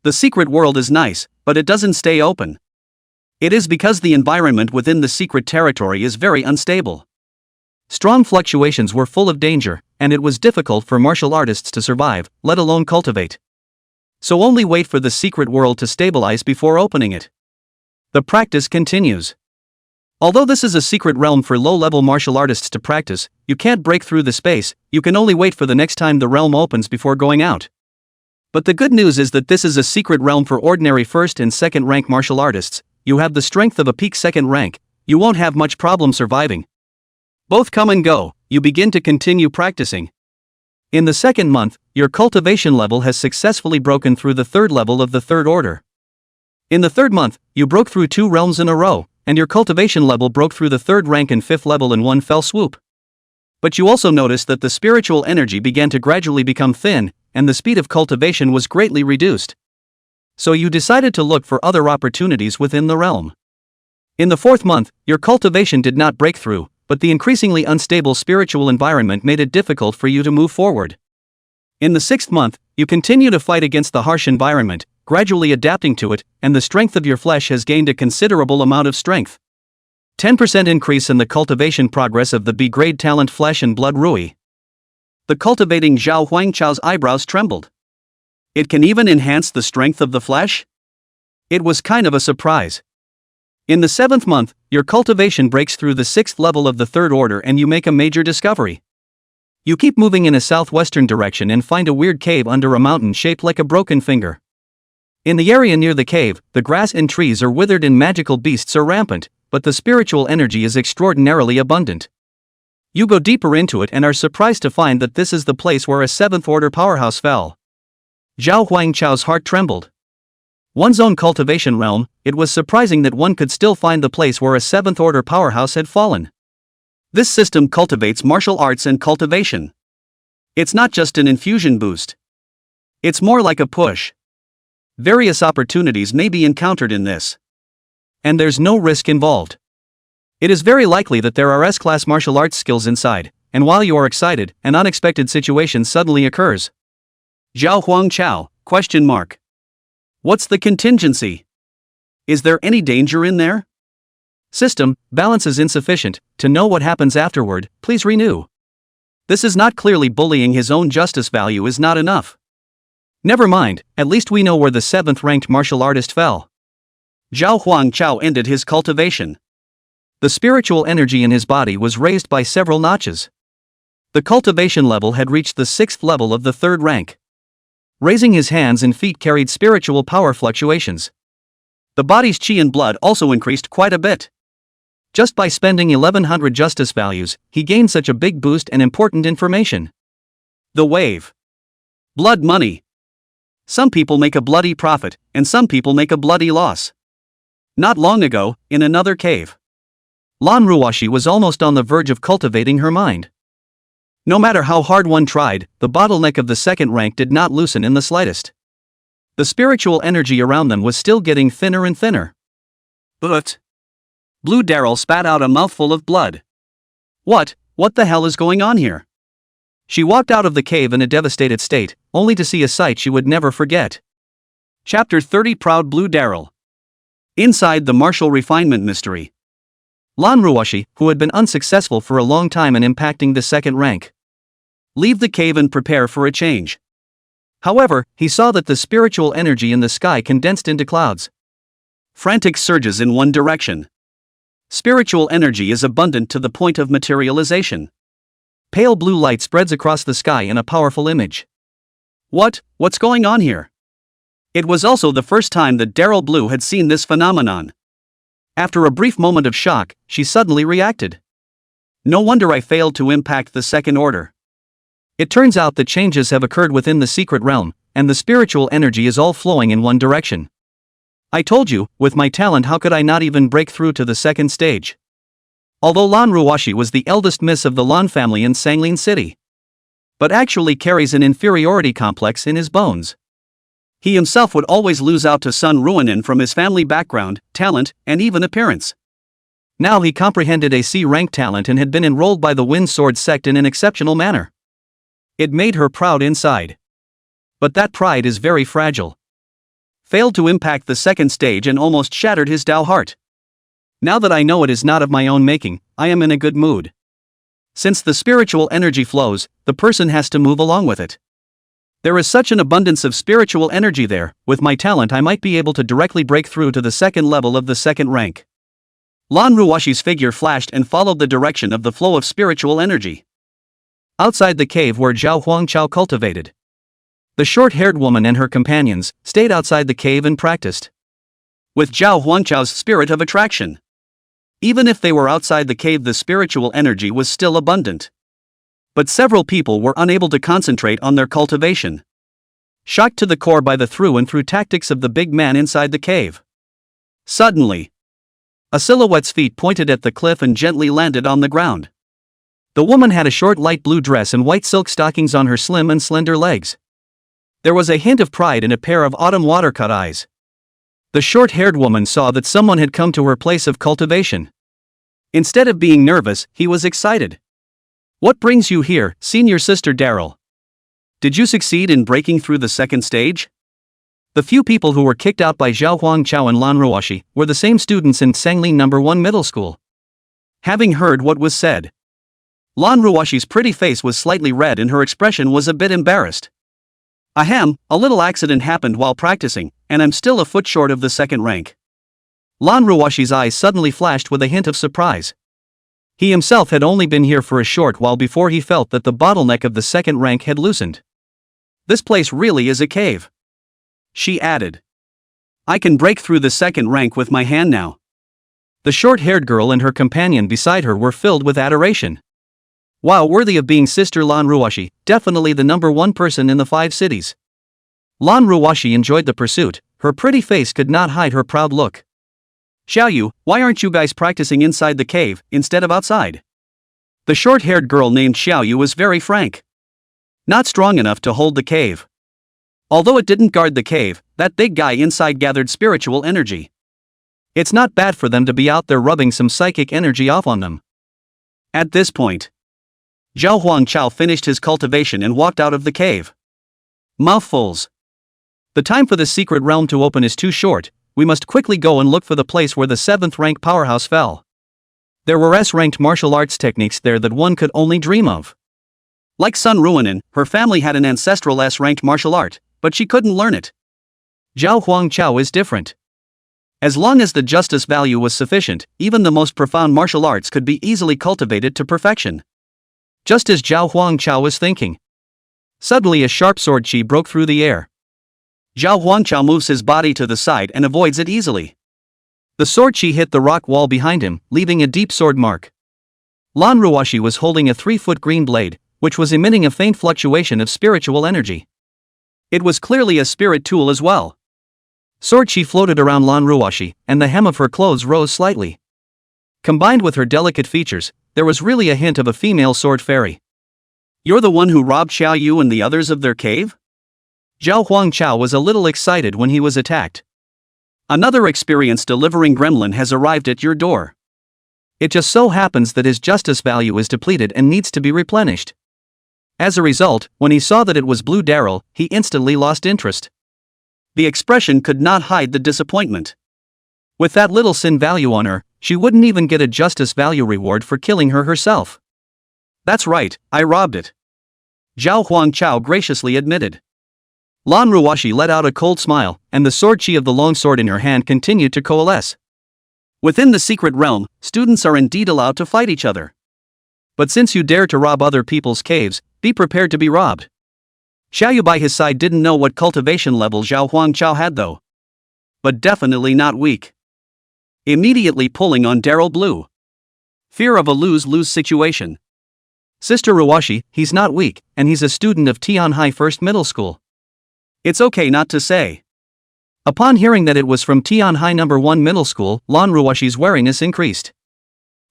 The secret world is nice, but it doesn't stay open. It is because the environment within the secret territory is very unstable. Strong fluctuations were full of danger, and it was difficult for martial artists to survive, let alone cultivate. So only wait for the secret world to stabilize before opening it. The practice continues. Although this is a secret realm for low-level martial artists to practice, you can't break through the space, you can only wait for the next time the realm opens before going out. But the good news is that this is a secret realm for ordinary 1st and 2nd rank martial artists. You have the strength of a peak 2nd rank, you won't have much problem surviving. Both come and go, you begin to continue practicing. In the 2nd month, your cultivation level has successfully broken through the 3rd level of the 3rd order. In the 3rd month, you broke through 2 realms in a row, and your cultivation level broke through the 3rd rank and 5th level in one fell swoop. But you also noticed that the spiritual energy began to gradually become thin, and the speed of cultivation was greatly reduced. So you decided to look for other opportunities within the realm. In the 4th month, your cultivation did not break through, but the increasingly unstable spiritual environment made it difficult for you to move forward. In the 6th month, you continue to fight against the harsh environment, gradually adapting to it, and the strength of your flesh has gained a considerable amount of strength. 10% increase in the cultivation progress of the B-grade talent Flesh and Blood Rui. The cultivating Zhao Huangchao's eyebrows trembled. It can even enhance the strength of the flesh? It was kind of a surprise. In the 7th month, your cultivation breaks through the 6th level of the 3rd order and you make a major discovery. You keep moving in a southwestern direction and find a weird cave under a mountain shaped like a broken finger. In the area near the cave, the grass and trees are withered and magical beasts are rampant, but the spiritual energy is extraordinarily abundant. You go deeper into it and are surprised to find that this is the place where a 7th order powerhouse fell. Zhao Huangchao's heart trembled. One's own cultivation realm, it was surprising that one could still find the place where a 7th order powerhouse had fallen. This system cultivates martial arts and cultivation. It's not just an infusion boost. It's more like a push. Various opportunities may be encountered in this. And there's no risk involved. It is very likely that there are S-class martial arts skills inside, and while you are excited, an unexpected situation suddenly occurs. Zhao Huangchao, ? What's the contingency? Is there any danger in there? System, balance is insufficient. To know what happens afterward, please renew. This is not clearly bullying. His own justice value is not enough. Never mind, at least we know where the 7th ranked martial artist fell. Zhao Huangchao ended his cultivation. The spiritual energy in his body was raised by several notches. The cultivation level had reached the 6th level of the 3rd rank. Raising his hands and feet carried spiritual power fluctuations. The body's chi and blood also increased quite a bit. Just by spending 1100 justice values, he gained such a big boost and important information. The wave. Blood money. Some people make a bloody profit, and some people make a bloody loss. Not long ago, in another cave, Lan Ruashi was almost on the verge of cultivating her mind. No matter how hard one tried, the bottleneck of the second rank did not loosen in the slightest. The spiritual energy around them was still getting thinner and thinner. But Blue Daryl spat out a mouthful of blood. What the hell is going on here? She walked out of the cave in a devastated state, only to see a sight she would never forget. Chapter 30 Proud Blue Daryl. Inside the martial refinement mystery. Lan Ruashi, who had been unsuccessful for a long time in impacting the second rank, leave the cave and prepare for a change. However, he saw that the spiritual energy in the sky condensed into clouds. Frantic surges in one direction. Spiritual energy is abundant to the point of materialization. Pale blue light spreads across the sky in a powerful image. What's going on here? It was also the first time that Daryl Blue had seen this phenomenon. After a brief moment of shock, she suddenly reacted. No wonder I failed to impact the second order. It turns out that changes have occurred within the secret realm, and the spiritual energy is all flowing in one direction. I told you, with my talent how could I not even break through to the second stage? Although Lan Ruashi was the eldest miss of the Lan family in Sanglin City, but actually carries an inferiority complex in his bones. He himself would always lose out to Sun Ruanin from his family background, talent, and even appearance. Now he comprehended a C-rank talent and had been enrolled by the Wind Sword sect in an exceptional manner. It made her proud inside. But that pride is very fragile. Failed to impact the second stage and almost shattered his Dao heart. Now that I know it is not of my own making, I am in a good mood. Since the spiritual energy flows, the person has to move along with it. There is such an abundance of spiritual energy there, with my talent I might be able to directly break through to the second level of the second rank. Lan Ruashi's figure flashed and followed the direction of the flow of spiritual energy. Outside the cave where Zhao Huangchao cultivated, the short-haired woman and her companions stayed outside the cave and practiced. With Zhao Huangchao's spirit of attraction. Even if they were outside the cave, the spiritual energy was still abundant. But several people were unable to concentrate on their cultivation. Shocked to the core by the through and through tactics of the big man inside the cave. Suddenly, a silhouette's feet pointed at the cliff and gently landed on the ground. The woman had a short light blue dress and white silk stockings on her slim and slender legs. There was a hint of pride in a pair of autumn watercut eyes. The short-haired woman saw that someone had come to her place of cultivation. Instead of being nervous, he was excited. What brings you here, senior sister Daryl? Did you succeed in breaking through the second stage? The few people who were kicked out by Zhao Huangchao and Lan Ruashi were the same students in Sanglin No. 1 Middle School. Having heard what was said, Lan Ruashi's pretty face was slightly red and her expression was a bit embarrassed. Ahem, a little accident happened while practicing, and I'm still a foot short of the second rank. Lan Ruashi's eyes suddenly flashed with a hint of surprise. He himself had only been here for a short while before he felt that the bottleneck of the second rank had loosened. This place really is a cave. She added. I can break through the second rank with my hand now. The short-haired girl and her companion beside her were filled with adoration. Wow, worthy of being Sister Lan Ruashi, definitely the number one person in the 5 cities. Lan Ruashi enjoyed the pursuit, her pretty face could not hide her proud look. Xiaoyu, why aren't you guys practicing inside the cave, instead of outside? The short-haired girl named Xiaoyu was very frank. Not strong enough to hold the cave. Although it didn't guard the cave, that big guy inside gathered spiritual energy. It's not bad for them to be out there rubbing some psychic energy off on them. At this point, Zhao Huangchao finished his cultivation and walked out of the cave. Mouthfuls. The time for the secret realm to open is too short, we must quickly go and look for the place where the 7th rank powerhouse fell. There were S-ranked martial arts techniques there that one could only dream of. Like Sun Ruanin, her family had an ancestral S-ranked martial art, but she couldn't learn it. Zhao Huangchao is different. As long as the justice value was sufficient, even the most profound martial arts could be easily cultivated to perfection. Just as Zhao Huangchao was thinking. Suddenly a sharp sword chi broke through the air. Zhao Huangchao moves his body to the side and avoids it easily. The sword chi hit the rock wall behind him, leaving a deep sword mark. Lan Ruashi was holding a 3-foot green blade, which was emitting a faint fluctuation of spiritual energy. It was clearly a spirit tool as well. Sword chi floated around Lan Ruoshi, and the hem of her clothes rose slightly. Combined with her delicate features, there was really a hint of a female sword fairy. "You're the one who robbed Xiao Yu and the others of their cave?" Zhao Huangchao was a little excited when he was attacked. "Another experienced delivering gremlin has arrived at your door. It just so happens that his justice value is depleted and needs to be replenished." As a result, when he saw that it was Blue Daryl, he instantly lost interest. The expression could not hide the disappointment. With that little sin value on her, she wouldn't even get a justice value reward for killing her herself. "That's right, I robbed it," Zhao Huangchao graciously admitted. Lan Ruoshi let out a cold smile, and the sword chi of the long sword in her hand continued to coalesce. Within the secret realm, students are indeed allowed to fight each other. But since you dare to rob other people's caves, be prepared to be robbed. Xiaoyu by his side didn't know what cultivation level Zhao Huangchao had though. But definitely not weak. Immediately pulling on Daryl Blue. Fear of a lose-lose situation. "Sister Ruoshi, he's not weak, and he's a student of Tianhai First Middle School. It's okay not to say." Upon hearing that it was from Tianhai No. 1 Middle School, Lan Ruoshi's wariness increased.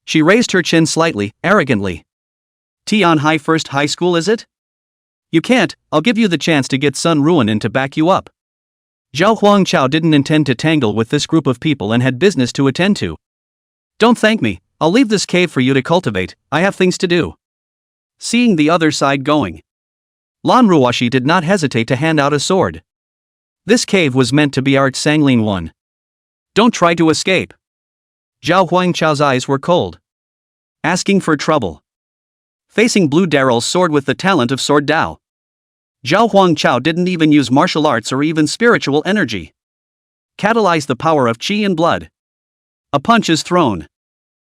She raised her chin slightly, arrogantly. "Tianhai First High School is it? You can't, I'll give you the chance to get Sun Ruonin to back you up." Zhao Huangchao didn't intend to tangle with this group of people and had business to attend to. "Don't thank me, I'll leave this cave for you to cultivate, I have things to do." Seeing the other side going, Lan Ruoshi did not hesitate to hand out a sword. This cave was meant to be our Sanglin one. "Don't try to escape." Zhao Huangchao's eyes were cold. Asking for trouble. Facing Blue Daryl's sword with the talent of Sword Dao. Zhao Huangchao didn't even use martial arts or even spiritual energy. Catalyze the power of qi and blood. A punch is thrown.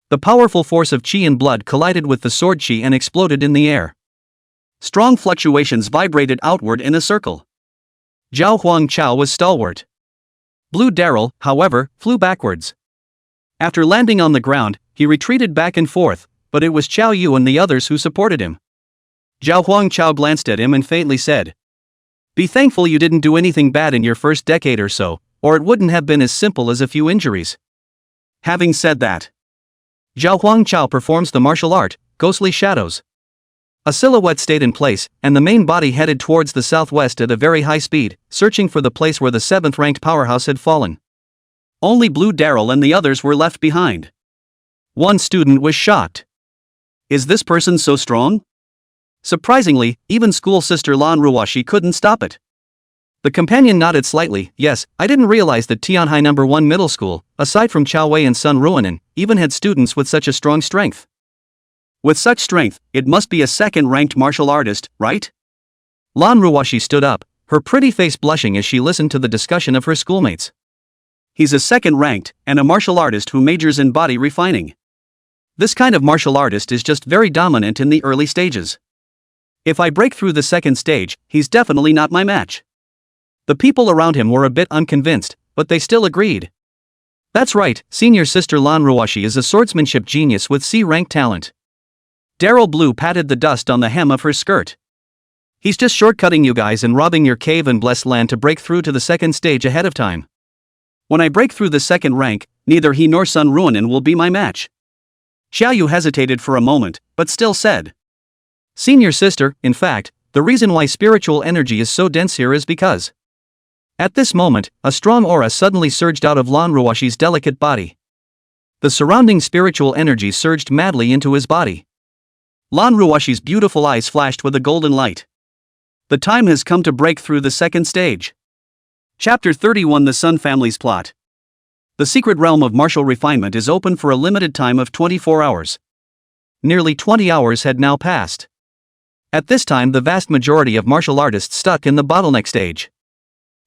The powerful force of qi and blood collided with the sword qi and exploded in the air. Strong fluctuations vibrated outward in a circle. Zhao Huangchao was stalwart. Blue Daryl, however, flew backwards. After landing on the ground, he retreated back and forth, but it was Xiao Yu and the others who supported him. Zhao Huangchao glanced at him and faintly said, "Be thankful you didn't do anything bad in your first decade or so, or it wouldn't have been as simple as a few injuries." Having said that, Zhao Huangchao performs the martial art, Ghostly Shadows. A silhouette stayed in place, and the main body headed towards the southwest at a very high speed, searching for the place where the 7th-ranked powerhouse had fallen. Only Blue Daryl and the others were left behind. One student was shocked. "Is this person so strong?" Surprisingly, even school sister Lan Ruoshi couldn't stop it. The companion nodded slightly. "Yes, I didn't realize that Tianhai No. 1 Middle School, aside from Chao Wei and Sun Ruonin, even had students with such a strong strength. With such strength, it must be a second-ranked martial artist, right?" Lan Ruoshi stood up, her pretty face blushing as she listened to the discussion of her schoolmates. "He's a second-ranked, and a martial artist who majors in body refining. This kind of martial artist is just very dominant in the early stages. If I break through the second stage, he's definitely not my match." The people around him were a bit unconvinced, but they still agreed. "That's right, senior sister Lan Ruoshi is a swordsmanship genius with C-rank talent." Daryl Blue patted the dust on the hem of her skirt. "He's just shortcutting you guys and robbing your cave and blessed land to break through to the second stage ahead of time. When I break through the second rank, neither he nor Sun Ruonin will be my match." Xiaoyu hesitated for a moment, but still said, "Senior sister, in fact, the reason why spiritual energy is so dense here is because..." At this moment, a strong aura suddenly surged out of Lan Ruoshi's delicate body. The surrounding spiritual energy surged madly into his body. Lan Ruoshi's beautiful eyes flashed with a golden light. The time has come to break through the second stage. Chapter 31: The Sun Family's Plot. The secret realm of martial refinement is open for a limited time of 24 hours. Nearly 20 hours had now passed. At this time, the vast majority of martial artists stuck in the bottleneck stage.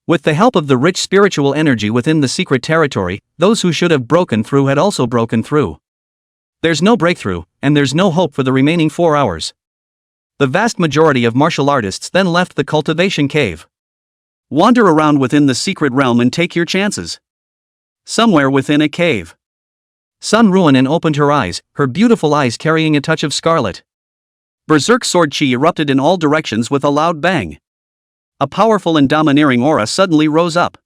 With the help of the rich spiritual energy within the secret territory, those who should have broken through had also broken through. There's no breakthrough, and there's no hope for the remaining 4 hours. The vast majority of martial artists then left the cultivation cave. Wander around within the secret realm and take your chances. Somewhere within a cave. Sun Ruonin opened her eyes, her beautiful eyes carrying a touch of scarlet. Berserk sword chi erupted in all directions with a loud bang. a powerful and domineering aura suddenly rose up.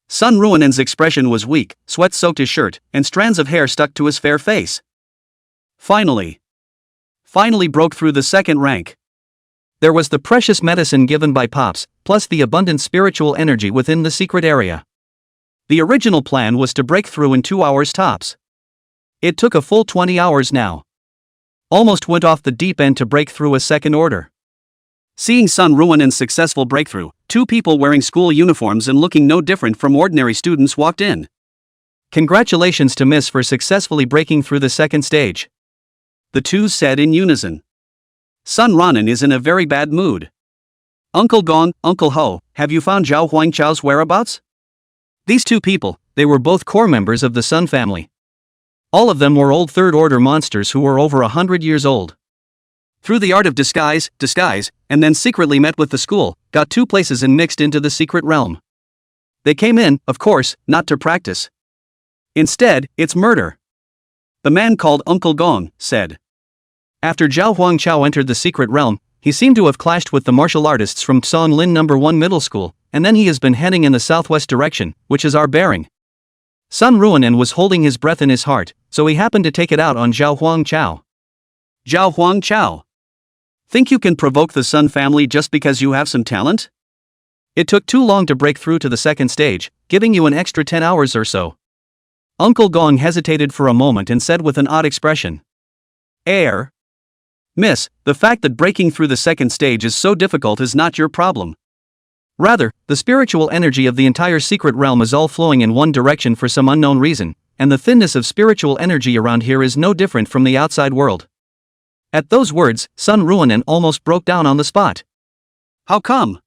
Sun Ruinen's expression was weak, sweat soaked his shirt, and strands of hair stuck to his fair face. Finally broke through the second rank. There was the precious medicine given by Pops, plus the abundant spiritual energy within the secret area. The original plan was to break through in 2 hours tops. It took a full 20 hours now. Almost went off the deep end to break through a second order. Seeing Sun Ruinen's successful breakthrough, 2 people wearing school uniforms and looking no different from ordinary students walked in. Congratulations to Miss for successfully breaking through the second stage. The two said in unison. Sun Ronin is in a very bad mood. Uncle Gong, Uncle Ho, have you found Zhao Huangchao's whereabouts? These 2 people, they were both core members of the Sun family. All of them were old third-order monsters who were over 100 years old. Through the art of disguise, and then secretly met with the school, got 2 places and mixed into the secret realm. They came in, of course, not to practice. Instead, it's murder. The man called Uncle Gong said. After Zhao Huangchao entered the secret realm, he seemed to have clashed with the martial artists from Song Lin No. 1 Middle School, and then he has been heading in the southwest direction, which is our bearing. Sun Ruinen was holding his breath in his heart, so he happened to take it out on Zhao Huangchao. Zhao Huangchao. Think you can provoke the Sun family just because you have some talent? It took too long to break through to the second stage, giving you an extra 10 hours or so. Uncle Gong hesitated for a moment and said with an odd expression. Miss, the fact that breaking through the second stage is so difficult is not your problem. Rather, the spiritual energy of the entire secret realm is all flowing in one direction for some unknown reason, and the thinness of spiritual energy around here is no different from the outside world. At those words, Sun Ruinen almost broke down on the spot. How come?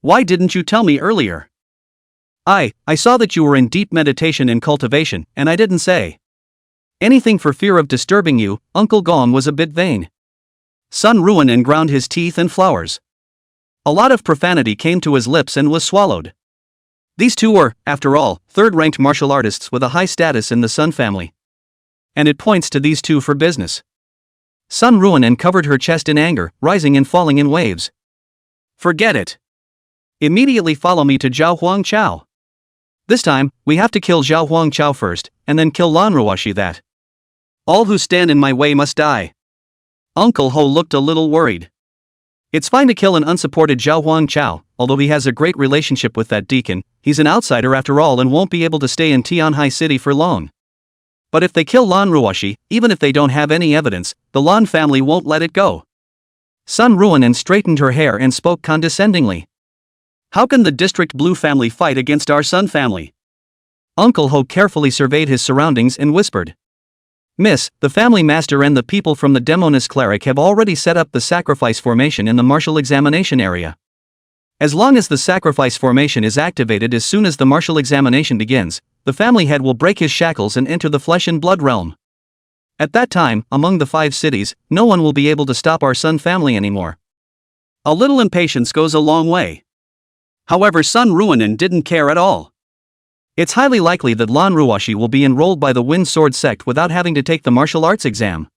Why didn't you tell me earlier? I saw that you were in deep meditation and cultivation, and I didn't say anything for fear of disturbing you. Uncle Gong was a bit vain. Sun Ruinen ground his teeth and flowers. A lot of profanity came to his lips and was swallowed. These 2 were, after all, third-ranked martial artists with a high status in the Sun family. And it points to these 2 for business. Sun Ruinen covered her chest in anger, rising and falling in waves. Forget it. Immediately follow me to Zhao Huangchao. This time, we have to kill Zhao Huangchao first, and then kill Lan Ruoshi that. All who stand in my way must die. Uncle Ho looked a little worried. It's fine to kill an unsupported Zhao Huangchao, although he has a great relationship with that deacon. He's an outsider after all and won't be able to stay in Tianhai City for long. But if they kill Lan Ruoshi, even if they don't have any evidence, the Lan family won't let it go. Sun Ruinen straightened her hair and spoke condescendingly. How can the District Blue family fight against our Sun family? Uncle Ho carefully surveyed his surroundings and whispered. Miss, the family master and the people from the Demoness Cleric have already set up the sacrifice formation in the martial examination area. As long as the sacrifice formation is activated as soon as the martial examination begins, the family head will break his shackles and enter the flesh and blood realm. At that time, among the 5 cities, no one will be able to stop our Sun family anymore. A little impatience goes a long way. However, Sun Ruinen didn't care at all. It's highly likely that Lan Ruoshi will be enrolled by the Wind Sword sect without having to take the martial arts exam.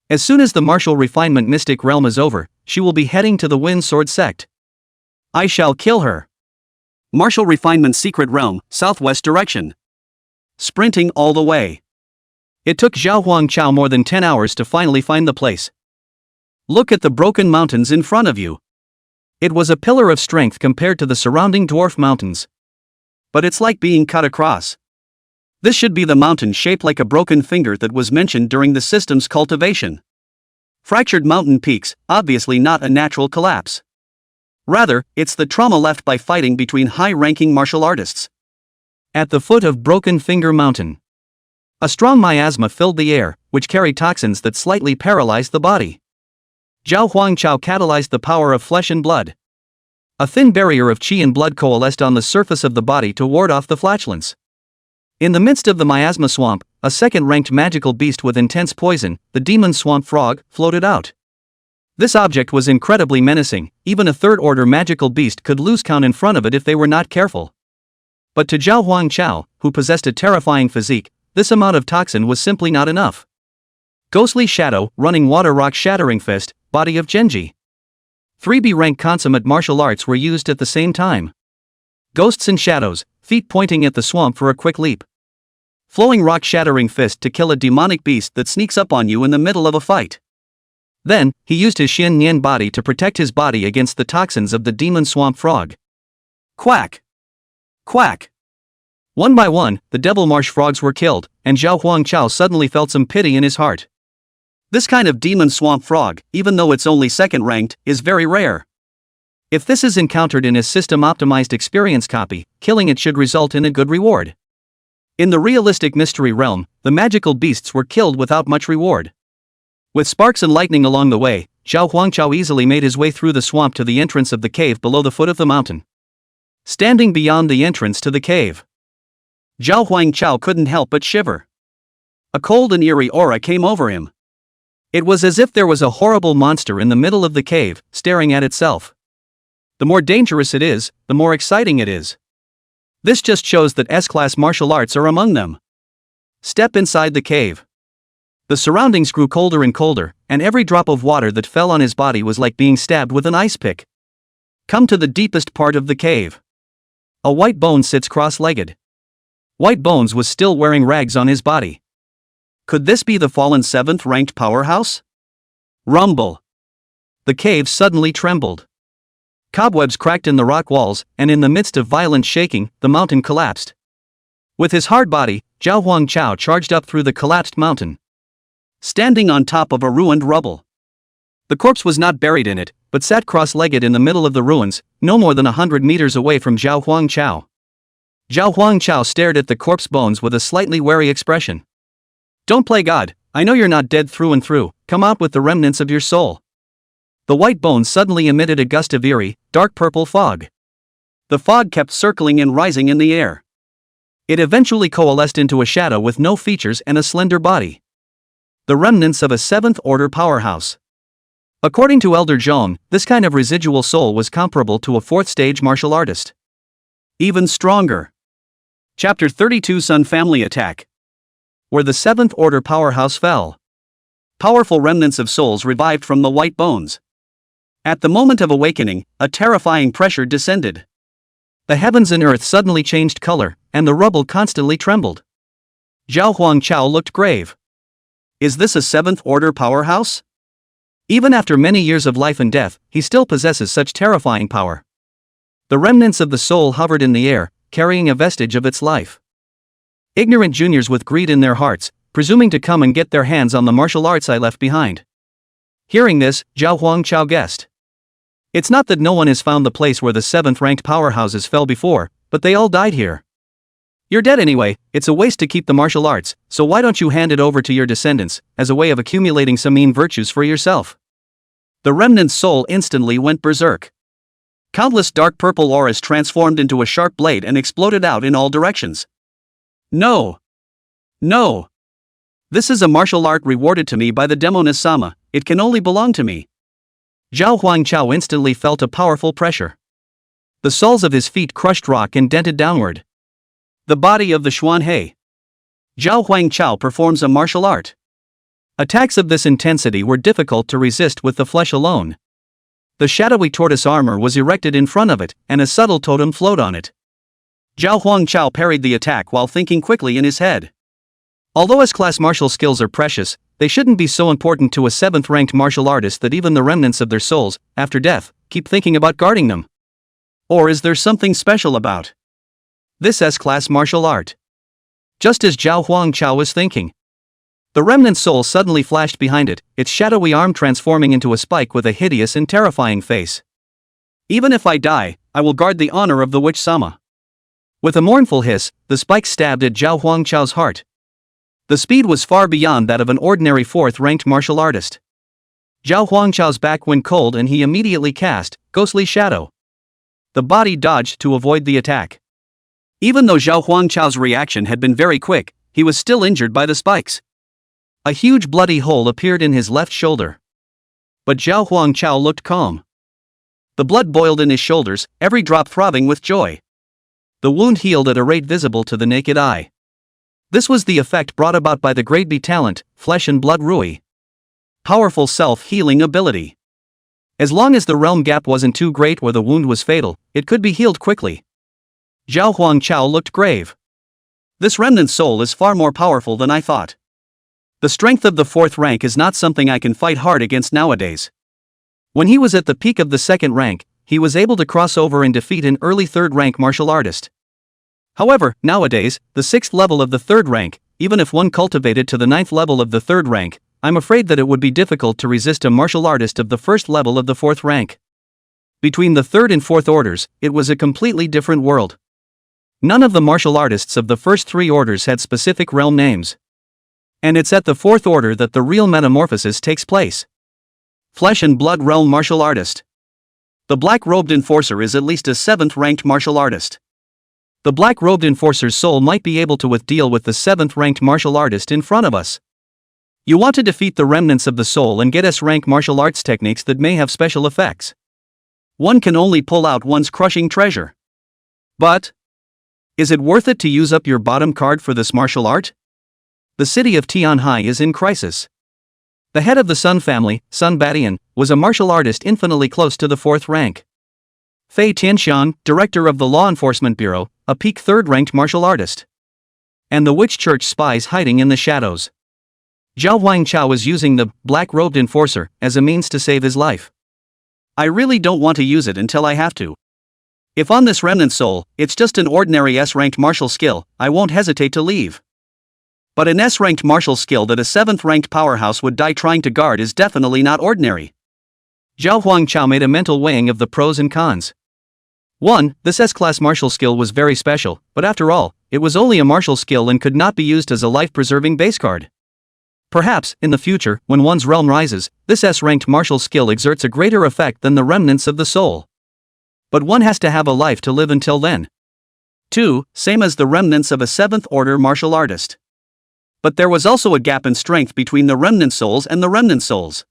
As soon as the martial refinement mystic realm is over, she will be heading to the Wind Sword sect. I shall kill her. Martial refinement secret realm, southwest direction. Sprinting all the way. It took Zhao Huangchao more than 10 hours to finally find the place. Look at the broken mountains in front of you. It was a pillar of strength compared to the surrounding dwarf mountains. But it's like being cut across. This should be the mountain shaped like a broken finger that was mentioned during the system's cultivation. Fractured mountain peaks, obviously not a natural collapse. Rather, it's the trauma left by fighting between high-ranking martial artists. At the foot of Broken Finger Mountain, a strong miasma filled the air, which carried toxins that slightly paralyzed the body. Zhao Huangchao catalyzed the power of flesh and blood. A thin barrier of qi and blood coalesced on the surface of the body to ward off the flatulence. In the midst of the miasma swamp, a second-ranked magical beast with intense poison, the demon swamp frog, floated out. This object was incredibly menacing. Even a third-order magical beast could lose count in front of it if they were not careful. But to Zhao Huangchao, who possessed a terrifying physique, this amount of toxin was simply not enough. Ghostly shadow, running water rock shattering fist, body of Genji. 3B rank consummate martial arts were used at the same time. Ghosts and shadows, feet pointing at the swamp for a quick leap. Flowing rock shattering fist to kill a demonic beast that sneaks up on you in the middle of a fight. Then, he used his Xin Nian body to protect his body against the toxins of the demon swamp frog. Quack! Quack! One by one, the devil marsh frogs were killed, and Zhao Huangchao suddenly felt some pity in his heart. This kind of demon swamp frog, even though it's only second ranked, is very rare. If this is encountered in a system-optimized experience copy, killing it should result in a good reward. In the realistic mystery realm, the magical beasts were killed without much reward. With sparks and lightning along the way, Zhao Huangchao easily made his way through the swamp to the entrance of the cave below the foot of the mountain. Standing beyond the entrance to the cave, Zhao Huangchao couldn't help but shiver. A cold and eerie aura came over him. It was as if there was a horrible monster in the middle of the cave, staring at itself. The more dangerous it is, the more exciting it is. This just shows that S-class martial arts are among them. Step inside the cave. The surroundings grew colder and colder, and every drop of water that fell on his body was like being stabbed with an ice pick. Come to the deepest part of the cave. A white bone sits cross-legged. White Bones was still wearing rags on his body. Could this be the fallen 7th-ranked powerhouse? Rumble. The cave suddenly trembled. Cobwebs cracked in the rock walls, and in the midst of violent shaking, the mountain collapsed. With his hard body, Zhao Huangchao charged up through the collapsed mountain. Standing on top of a ruined rubble. The corpse was not buried in it, but sat cross-legged in the middle of the ruins, no more than 100 meters away from Zhao Huangchao. Zhao Huangchao stared at the corpse bones with a slightly wary expression. Don't play God, I know you're not dead through and through, come out with the remnants of your soul. The white bones suddenly emitted a gust of eerie, dark purple fog. The fog kept circling and rising in the air. It eventually coalesced into a shadow with no features and a slender body. The remnants of a 7th-order powerhouse. According to Elder Zhong, this kind of residual soul was comparable to a 4th-stage martial artist. Even stronger. Chapter 32 Sun Family Attack. Where the 7th-order powerhouse fell. Powerful remnants of souls revived from the white bones. At the moment of awakening, a terrifying pressure descended. The heavens and earth suddenly changed color, and the rubble constantly trembled. Zhao Huangchao looked grave. Is this a 7th-order powerhouse? Even after many years of life and death, he still possesses such terrifying power. The remnants of the soul hovered in the air, carrying a vestige of its life. Ignorant juniors with greed in their hearts, presuming to come and get their hands on the martial arts I left behind. Hearing this, Zhao Huangchao guessed. It's not that no one has found the place where the 7th-ranked powerhouses fell before, but they all died here. You're dead anyway, it's a waste to keep the martial arts, so why don't you hand it over to your descendants, as a way of accumulating some mean virtues for yourself? The remnant's soul instantly went berserk. Countless dark purple auras transformed into a sharp blade and exploded out in all directions. No! No! This is a martial art rewarded to me by the Demoness-sama, it can only belong to me. Zhao Huangchao instantly felt a powerful pressure. The soles of his feet crushed rock and dented downward. The body of the Xuanhe. Zhao Huangchao performs a martial art. Attacks of this intensity were difficult to resist with the flesh alone. The shadowy tortoise armor was erected in front of it, and a subtle totem flowed on it. Zhao Huangchao parried the attack while thinking quickly in his head. Although S-class martial skills are precious, they shouldn't be so important to a 7th-ranked martial artist that even the remnants of their souls, after death, keep thinking about guarding them. Or is there something special about this S-class martial art? Just as Zhao Huangchao was thinking, the remnant soul suddenly flashed behind it, its shadowy arm transforming into a spike with a hideous and terrifying face. Even if I die, I will guard the honor of the witch-sama. With a mournful hiss, the spike stabbed at Zhao Huangchao's heart. The speed was far beyond that of an ordinary 4th-ranked martial artist. Zhao Huangchao's back went cold and he immediately cast Ghostly Shadow. The body dodged to avoid the attack. Even though Zhao Huangchao's reaction had been very quick, he was still injured by the spikes. A huge bloody hole appeared in his left shoulder. But Zhao Huangchao looked calm. The blood boiled in his shoulders, every drop throbbing with joy. The wound healed at a rate visible to the naked eye. This was the effect brought about by the grade B talent, Flesh and Blood Rui. Powerful self-healing ability. As long as the realm gap wasn't too great or the wound was fatal, it could be healed quickly. Zhao Huangchao looked grave. This remnant soul is far more powerful than I thought. The strength of the 4th rank is not something I can fight hard against nowadays. When he was at the peak of the 2nd rank, he was able to cross over and defeat an early 3rd rank martial artist. However, nowadays, the 6th level of the 3rd rank, even if one cultivated to the 9th level of the 3rd rank, I'm afraid that it would be difficult to resist a martial artist of the 1st level of the 4th rank. Between the 3rd and 4th orders, it was a completely different world. None of the martial artists of the first 3 orders had specific realm names. And it's at the 4th order that the real metamorphosis takes place. Flesh and Blood Realm Martial Artist. The Black-Robed Enforcer is at least a 7th-ranked martial artist. The Black-Robed Enforcer's soul might be able to deal with the 7th-ranked martial artist in front of us. You want to defeat the remnants of the soul and get S-rank martial arts techniques that may have special effects. One can only pull out one's crushing treasure. But is it worth it to use up your bottom card for this martial art? The city of Tianhai is in crisis. The head of the Sun family, Sun Batian, was a martial artist infinitely close to the 4th rank. Fei Tianxiang, director of the Law Enforcement Bureau, a peak 3rd-ranked martial artist. And the Witch Church spies hiding in the shadows. Zhao Huangchao is using the Black-Robed Enforcer as a means to save his life. I really don't want to use it until I have to. If on this remnant soul, it's just an ordinary S-ranked martial skill, I won't hesitate to leave. But an S-ranked martial skill that a 7th-ranked powerhouse would die trying to guard is definitely not ordinary. Zhao Huangchao made a mental weighing of the pros and cons. 1. This S-class martial skill was very special, but after all, it was only a martial skill and could not be used as a life-preserving base card. Perhaps, in the future, when one's realm rises, this S-ranked martial skill exerts a greater effect than the remnants of the soul. But one has to have a life to live until then. 2. Same as the remnants of a 7th-order martial artist. But there was also a gap in strength between the remnant souls and the remnant souls.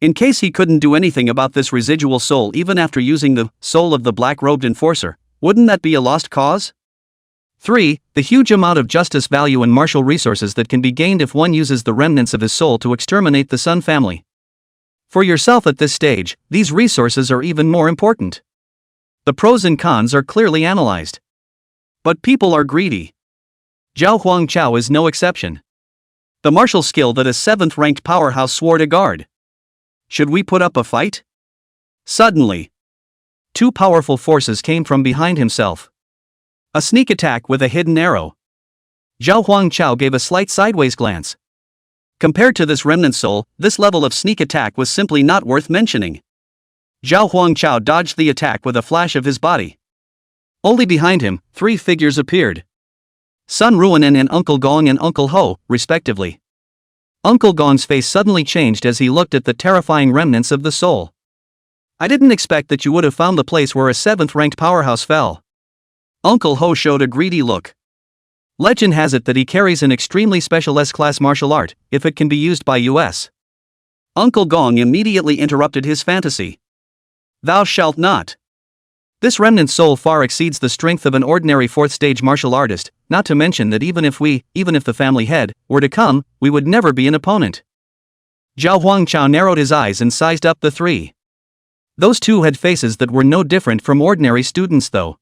In case he couldn't do anything about this residual soul even after using the soul of the Black-Robed Enforcer, wouldn't that be a lost cause? 3. The huge amount of justice value and martial resources that can be gained if one uses the remnants of his soul to exterminate the Sun family. For yourself at this stage, these resources are even more important. The pros and cons are clearly analyzed. But people are greedy. Zhao Huangchao is no exception. The martial skill that a 7th-ranked powerhouse swore to guard. Should we put up a fight? Suddenly, 2 powerful forces came from behind himself. A sneak attack with a hidden arrow. Zhao Huangchao gave a slight sideways glance. Compared to this remnant soul, this level of sneak attack was simply not worth mentioning. Zhao Huangchao dodged the attack with a flash of his body. Only behind him, 3 figures appeared. Sun Ruanen and Uncle Gong and Uncle Ho, respectively. Uncle Gong's face suddenly changed as he looked at the terrifying remnants of the soul. I didn't expect that you would have found the place where a 7th-ranked powerhouse fell. Uncle Ho showed a greedy look. Legend has it that he carries an extremely special S-class martial art, if it can be used by us. Uncle Gong immediately interrupted his fantasy. Thou shalt not. This remnant soul far exceeds the strength of an ordinary 4th-stage martial artist, not to mention that even if the family head, were to come, we would never be an opponent. Zhao Huangchao narrowed his eyes and sized up the 3. Those 2 had faces that were no different from ordinary students though.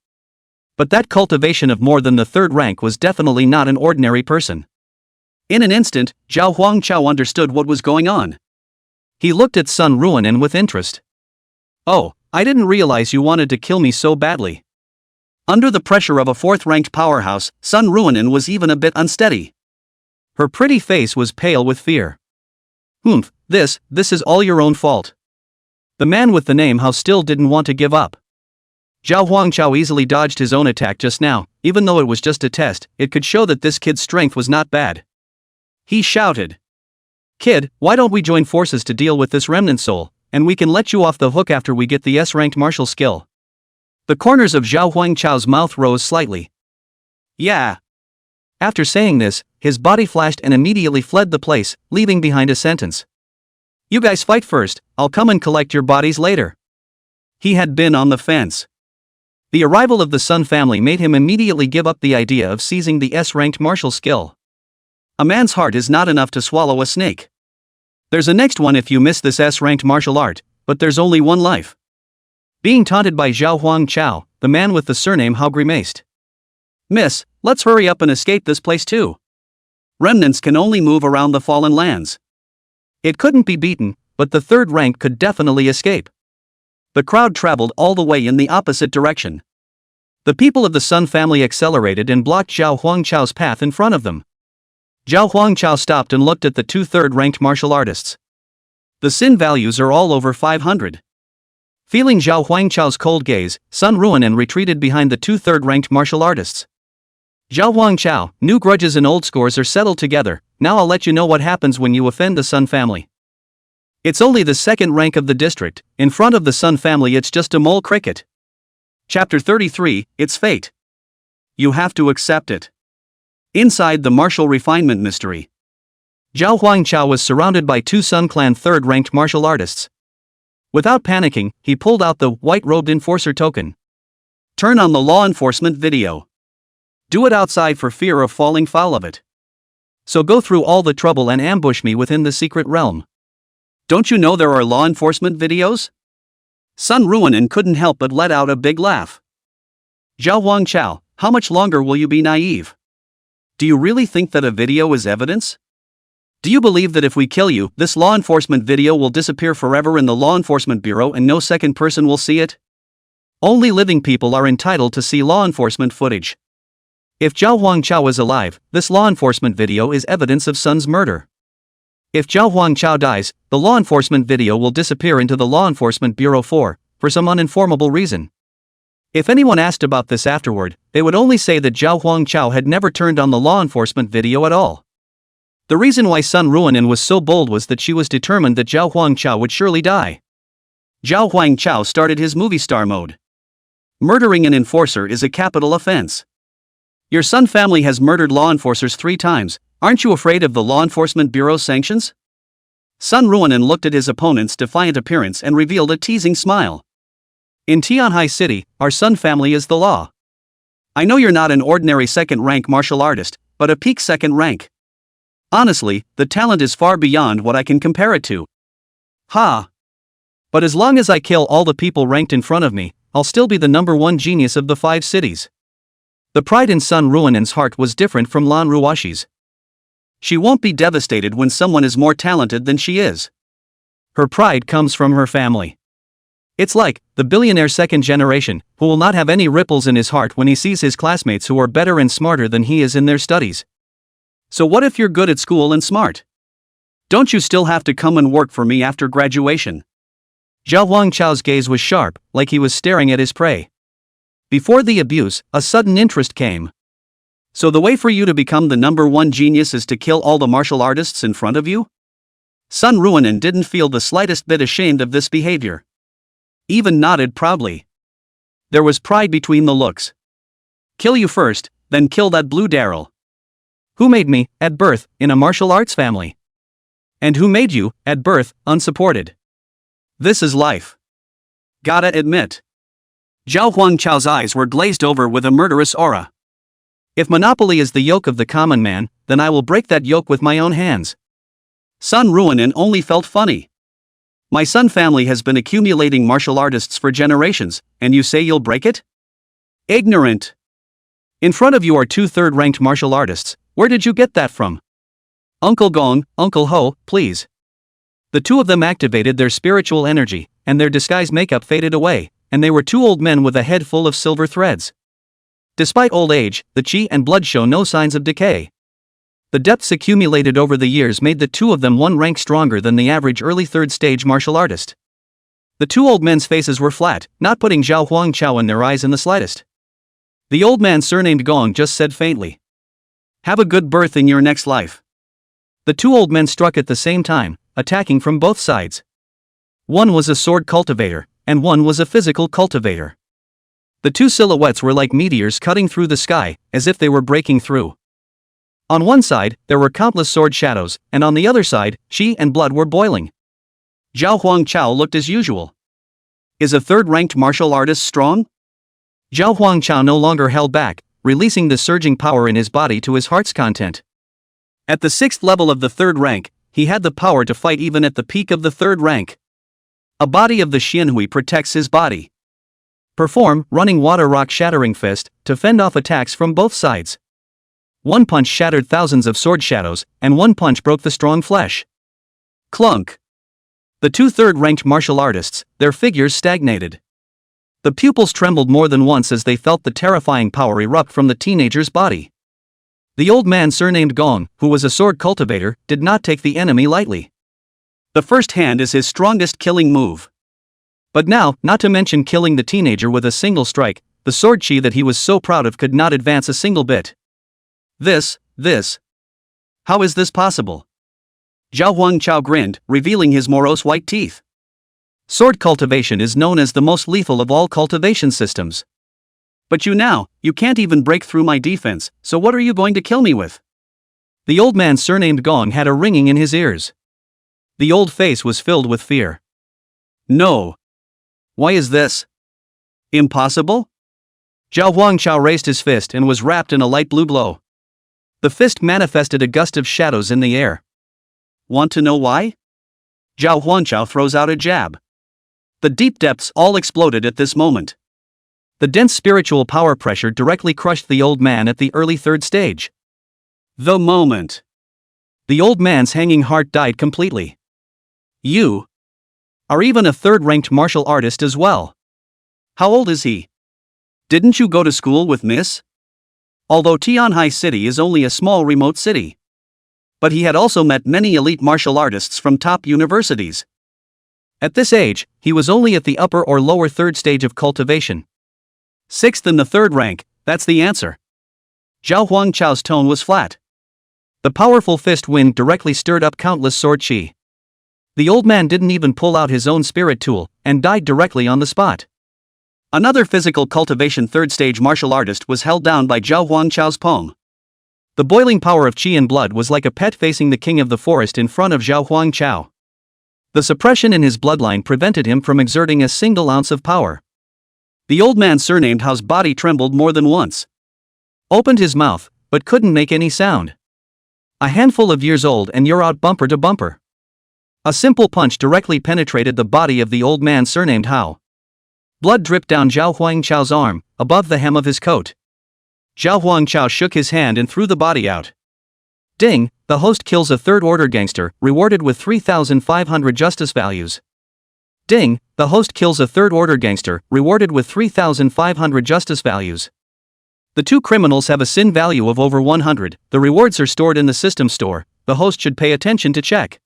But that cultivation of more than the 3rd rank was definitely not an ordinary person. In an instant, Zhao Huangchao understood what was going on. He looked at Sun Ruanen with interest. Oh, I didn't realize you wanted to kill me so badly. Under the pressure of a 4th-ranked powerhouse, Sun Ruanen was even a bit unsteady. Her pretty face was pale with fear. This is all your own fault. The man with the name Hao still didn't want to give up. Zhao Huangchao easily dodged his own attack just now, even though it was just a test, it could show that this kid's strength was not bad. He shouted. Kid, why don't we join forces to deal with this remnant soul, and we can let you off the hook after we get the S-ranked martial skill. The corners of Zhao Huangchao's mouth rose slightly. Yeah. After saying this, his body flashed and immediately fled the place, leaving behind a sentence. You guys fight first, I'll come and collect your bodies later. He had been on the fence. The arrival of the Sun family made him immediately give up the idea of seizing the S-ranked martial skill. A man's heart is not enough to swallow a snake. There's a next one if you miss this S-ranked martial art, but there's only one life. Being taunted by Zhao Huangchao, the man with the surname How Grimaced. Miss, let's hurry up and escape this place too. Remnants can only move around the fallen lands. It couldn't be beaten, but the third rank could definitely escape. The crowd traveled all the way in the opposite direction. The people of the Sun family accelerated and blocked Zhao Huangchao's path in front of them. Zhao Huangchao stopped and looked at the two third-ranked martial artists. The sin values are all over 500. Feeling Zhao Huangchao's cold gaze, Sun Ruonan retreated behind the two third-ranked martial artists. Zhao Huangchao, new grudges and old scores are settled together. Now I'll let you know what happens when you offend the Sun family. It's only the second rank of the district. In front of the Sun family it's just a mole cricket. Chapter 33, Its Fate. You have to accept it. Inside the martial refinement mystery. Zhao Huangchao was surrounded by two Sun Clan third-ranked martial artists. Without panicking, he pulled out the white-robed enforcer token. Turn on the law enforcement video. Do it outside for fear of falling foul of it. So go through all the trouble and ambush me within the secret realm. Don't you know there are law enforcement videos? Sun Ruonan couldn't help but let out a big laugh. Zhao Huangchao, how much longer will you be naive? Do you really think that a video is evidence? Do you believe that if we kill you, this law enforcement video will disappear forever in the law enforcement bureau and no second person will see it? Only living people are entitled to see law enforcement footage. If Zhao Huangchao is alive, this law enforcement video is evidence of Sun's murder. If Zhao Huangchao dies, the law enforcement video will disappear into the law enforcement bureau for some uninformable reason. If anyone asked about this afterward, they would only say that Zhao Huangchao had never turned on the law enforcement video at all. The reason why Sun Ruonan was so bold was that she was determined that Zhao Huangchao would surely die. Zhao Huangchao started his movie star mode. Murdering an enforcer is a capital offense. Your Sun family has murdered law enforcers 3 times, aren't you afraid of the law enforcement bureau's sanctions? Sun Ruonan looked at his opponent's defiant appearance and revealed a teasing smile. In Tianhai City, our Sun family is the law. I know you're not an ordinary second-rank martial artist, but a peak second rank. Honestly, the talent is far beyond what I can compare it to. Ha! But as long as I kill all the people ranked in front of me, I'll still be the #1 genius of the 5 cities. The pride in Sun Ruonan's heart was different from Lan Ruoshi's. She won't be devastated when someone is more talented than she is. Her pride comes from her family. It's like the billionaire second generation, who will not have any ripples in his heart when he sees his classmates who are better and smarter than he is in their studies. So what if you're good at school and smart? Don't you still have to come and work for me after graduation? Zhao Huangchao's gaze was sharp, like he was staring at his prey. Before the abuse, a sudden interest came. So the way for you to become the #1 genius is to kill all the martial artists in front of you? Sun Ruonan didn't feel the slightest bit ashamed of this behavior. Even nodded proudly. There was pride between the looks. Kill you first, then kill that blue Daryl. Who made me, at birth, in a martial arts family? And who made you, at birth, unsupported? This is life. Gotta admit. Zhao Huangchao's eyes were glazed over with a murderous aura. If monopoly is the yoke of the common man, then I will break that yoke with my own hands. Sun Ruonan only felt funny. My Sun family has been accumulating martial artists for generations, and you say you'll break it? Ignorant. In front of you are 2 third-ranked martial artists. Where did you get that from? Uncle Gong, Uncle Ho, please. The two of them activated their spiritual energy, and their disguise makeup faded away, and they were 2 old men with a head full of silver threads. Despite old age, the chi and blood show no signs of decay. The depths accumulated over the years made the 2 of them 1 rank stronger than the average early third-stage martial artist. The 2 old men's faces were flat, not putting Zhao Huangchao in their eyes in the slightest. The old man surnamed Gong just said faintly, "Have a good birth in your next life." The 2 old men struck at the same time, attacking from both sides. One was a sword cultivator, and one was a physical cultivator. The 2 silhouettes were like meteors cutting through the sky, as if they were breaking through. On one side, there were countless sword shadows, and on the other side, chi and blood were boiling. Zhao Huangchao looked as usual. Is a third-ranked martial artist strong? Zhao Huangchao no longer held back, releasing the surging power in his body to his heart's content. At the 6th level of the 3rd rank, he had the power to fight even at the peak of the 3rd rank. A body of the Xianhui protects his body. Perform running water rock shattering fist to fend off attacks from both sides. One punch shattered thousands of sword shadows, and one punch broke the strong flesh. Clunk. The two third-ranked martial artists, their figures stagnated. The pupils trembled more than once as they felt the terrifying power erupt from the teenager's body. The old man surnamed Gong, who was a sword cultivator, did not take the enemy lightly. The first hand is his strongest killing move. But now, not to mention killing the teenager with a single strike, the sword chi that he was so proud of could not advance a single bit. This. How is this possible? Zhao Huangchao grinned, revealing his morose white teeth. Sword cultivation is known as the most lethal of all cultivation systems. But you can't even break through my defense, so what are you going to kill me with? The old man surnamed Gong had a ringing in his ears. The old face was filled with fear. No. Why is this impossible? Zhao Huangchao raised his fist and was wrapped in a light blue glow. The fist manifested a gust of shadows in the air. Want to know why? Zhao Huangchao throws out a jab. The deep depths all exploded at this moment. The dense spiritual power pressure directly crushed the old man at the early third stage. The moment. The old man's hanging heart died completely. You are even a third-ranked martial artist as well. How old is he? Didn't you go to school with Miss? Although Tianhai City is only a small remote city. But he had also met many elite martial artists from top universities. At this age, he was only at the upper or lower third stage of cultivation. Sixth in the third rank, that's the answer. Zhao Huangchao's tone was flat. The powerful fist wind directly stirred up countless sword chi. The old man didn't even pull out his own spirit tool, and died directly on the spot. Another physical cultivation third stage martial artist was held down by Zhao Huangchao's palm. The boiling power of chi and blood was like a pet facing the king of the forest in front of Zhao Huangchao. The suppression in his bloodline prevented him from exerting a single ounce of power. The old man surnamed Hao's body trembled more than once. Opened his mouth, but couldn't make any sound. A handful of years old and you're out bumper to bumper. A simple punch directly penetrated the body of the old man surnamed Hao. Blood dripped down Zhao Huangchao's arm, above the hem of his coat. Zhao Huangchao shook his hand and threw the body out. Ding, the host kills a third-order gangster, rewarded with 3,500 justice values. Ding, the host kills a third-order gangster, rewarded with 3,500 justice values. The two criminals have a sin value of over 100, the rewards are stored in the system store, the host should pay attention to check.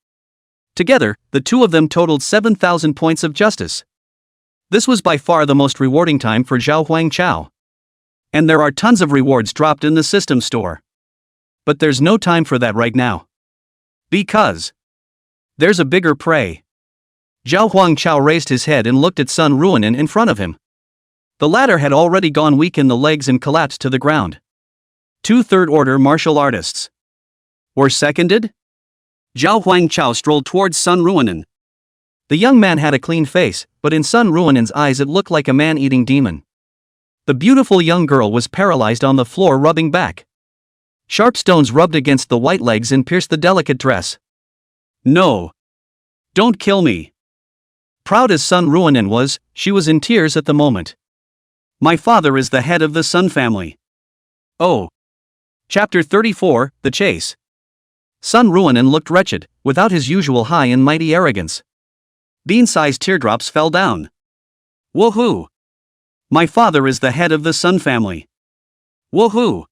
Together, the two of them totaled 7,000 points of justice. This was by far the most rewarding time for Zhao Huangchao. And there are tons of rewards dropped in the system store. But there's no time for that right now. Because there's a bigger prey. Zhao Huangchao raised his head and looked at Sun Ruonin in front of him. The latter had already gone weak in the legs and collapsed to the ground. Two third-order martial artists were seconded? Zhao Huangchao strolled towards Sun Ruonin. The young man had a clean face, but in Sun Ruonin's eyes it looked like a man-eating demon. The beautiful young girl was paralyzed on the floor, rubbing back. Sharp stones rubbed against the white legs and pierced the delicate dress. No. Don't kill me. Proud as Sun Ruonin was, she was in tears at the moment. My father is the head of the Sun family. Oh. Chapter 34, The Chase. Sun Ruonin looked wretched, without his usual high and mighty arrogance. Bean-sized teardrops fell down. Woohoo! My father is the head of the Sun family. Woohoo!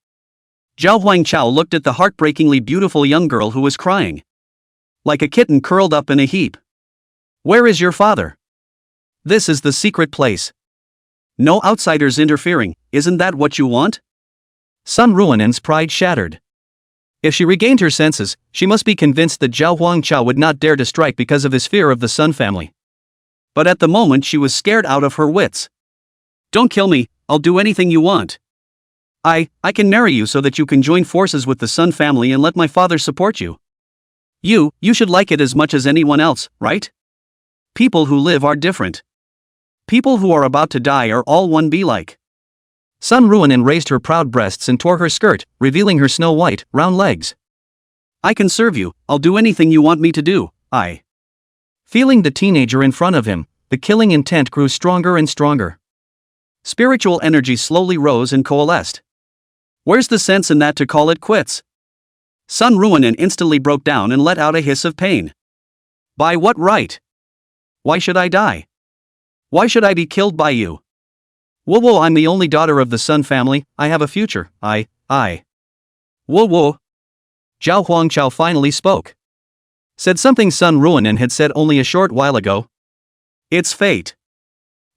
Zhao Huangchao looked at the heartbreakingly beautiful young girl who was crying. Like a kitten curled up in a heap. Where is your father? This is the secret place. No outsiders interfering, isn't that what you want? Sun Ruonin's pride shattered. If she regained her senses, she must be convinced that Zhao Huangchao would not dare to strike because of his fear of the Sun family. But at the moment she was scared out of her wits. Don't kill me, I'll do anything you want. I can marry you so that you can join forces with the Sun family and let my father support you. You should like it as much as anyone else, right? People who live are different. People who are about to die are all one be like. Sun Ruonin raised her proud breasts and tore her skirt, revealing her snow-white, round legs. I can serve you, I'll do anything you want me to do, I. Feeling the teenager in front of him, the killing intent grew stronger and stronger. Spiritual energy slowly rose and coalesced. Where's the sense in that to call it quits? Sun Ruonin instantly broke down and let out a hiss of pain. By what right? Why should I die? Why should I be killed by you? Whoa, I'm the only daughter of the Sun family, I have a future, I. Whoa. Zhao Huangchao finally spoke. Said something Sun Ruonin had said only a short while ago. It's fate.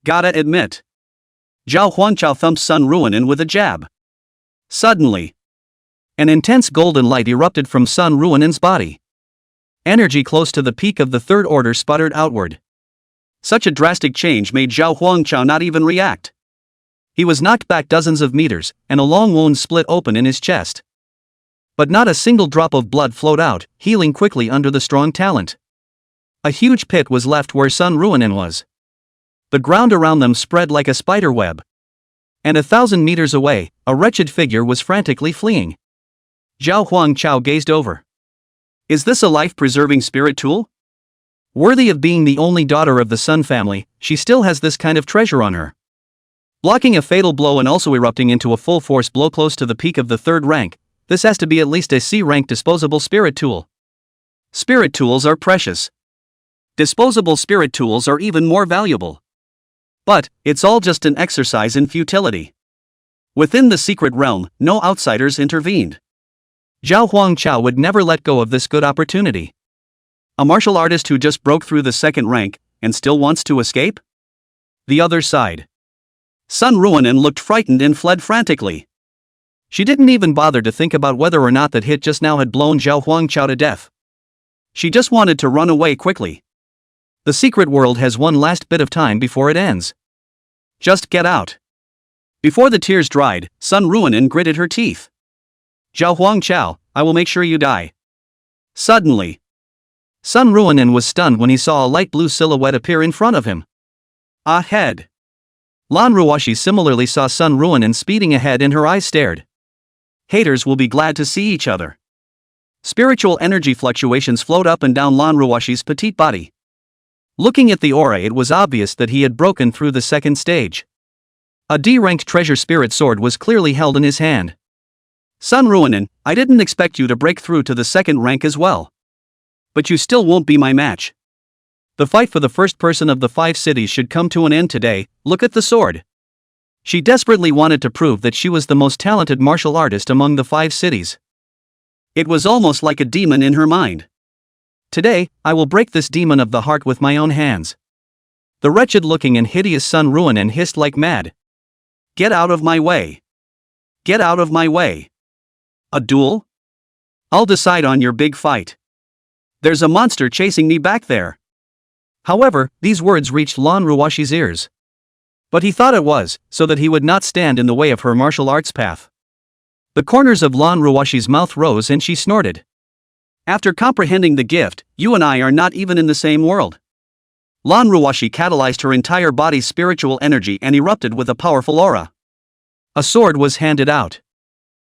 Gotta admit. Zhao Huangchao thumped Sun Ruonin with a jab. Suddenly, an intense golden light erupted from Sun Ruonin's body. Energy close to the peak of the third order sputtered outward. Such a drastic change made Zhao Huangchao not even react. He was knocked back dozens of meters, and a long wound split open in his chest. But not a single drop of blood flowed out, healing quickly under the strong talent. A huge pit was left where Sun Ruonin was. The ground around them spread like a spider web. And 1,000 meters away, a wretched figure was frantically fleeing. Zhao Huangchao gazed over. Is this a life-preserving spirit tool? Worthy of being the only daughter of the Sun family, she still has this kind of treasure on her. Blocking a fatal blow and also erupting into a full-force blow close to the peak of the third rank, this has to be at least a C-rank disposable spirit tool. Spirit tools are precious. Disposable spirit tools are even more valuable. But, it's all just an exercise in futility. Within the secret realm, no outsiders intervened. Zhao Huangchao would never let go of this good opportunity. A martial artist who just broke through the second rank, and still wants to escape? The other side. Sun Ruonin looked frightened and fled frantically. She didn't even bother to think about whether or not that hit just now had blown Zhao Huangchao to death. She just wanted to run away quickly. The secret world has one last bit of time before it ends. Just get out. Before the tears dried, Sun Ruonin gritted her teeth. Zhao Huangchao, I will make sure you die. Suddenly, Sun Ruonin was stunned when he saw a light blue silhouette appear in front of him. Ahead. Lan Ruoshi similarly saw Sun Ruonin speeding ahead and her eyes stared. Haters will be glad to see each other. Spiritual energy fluctuations flowed up and down Lan Ruoshi's petite body. Looking at the aura, it was obvious that he had broken through the second stage. A D-ranked treasure spirit sword was clearly held in his hand. Sun Ruonin, I didn't expect you to break through to the second rank as well. But you still won't be my match. The fight for the first person of the 5 cities should come to an end today. Look at the sword. She desperately wanted to prove that she was the most talented martial artist among the 5 cities. It was almost like a demon in her mind. Today, I will break this demon of the heart with my own hands. The wretched-looking and hideous Sun Ruonin hissed like mad. Get out of my way. Get out of my way. A duel? I'll decide on your big fight. There's a monster chasing me back there. However, these words reached Lan Ruoshi's ears. But he thought it was, so that he would not stand in the way of her martial arts path. The corners of Lan Ruoshi's mouth rose and she snorted. After comprehending the gift, you and I are not even in the same world. Lan Ruoshi catalyzed her entire body's spiritual energy and erupted with a powerful aura. A sword was handed out.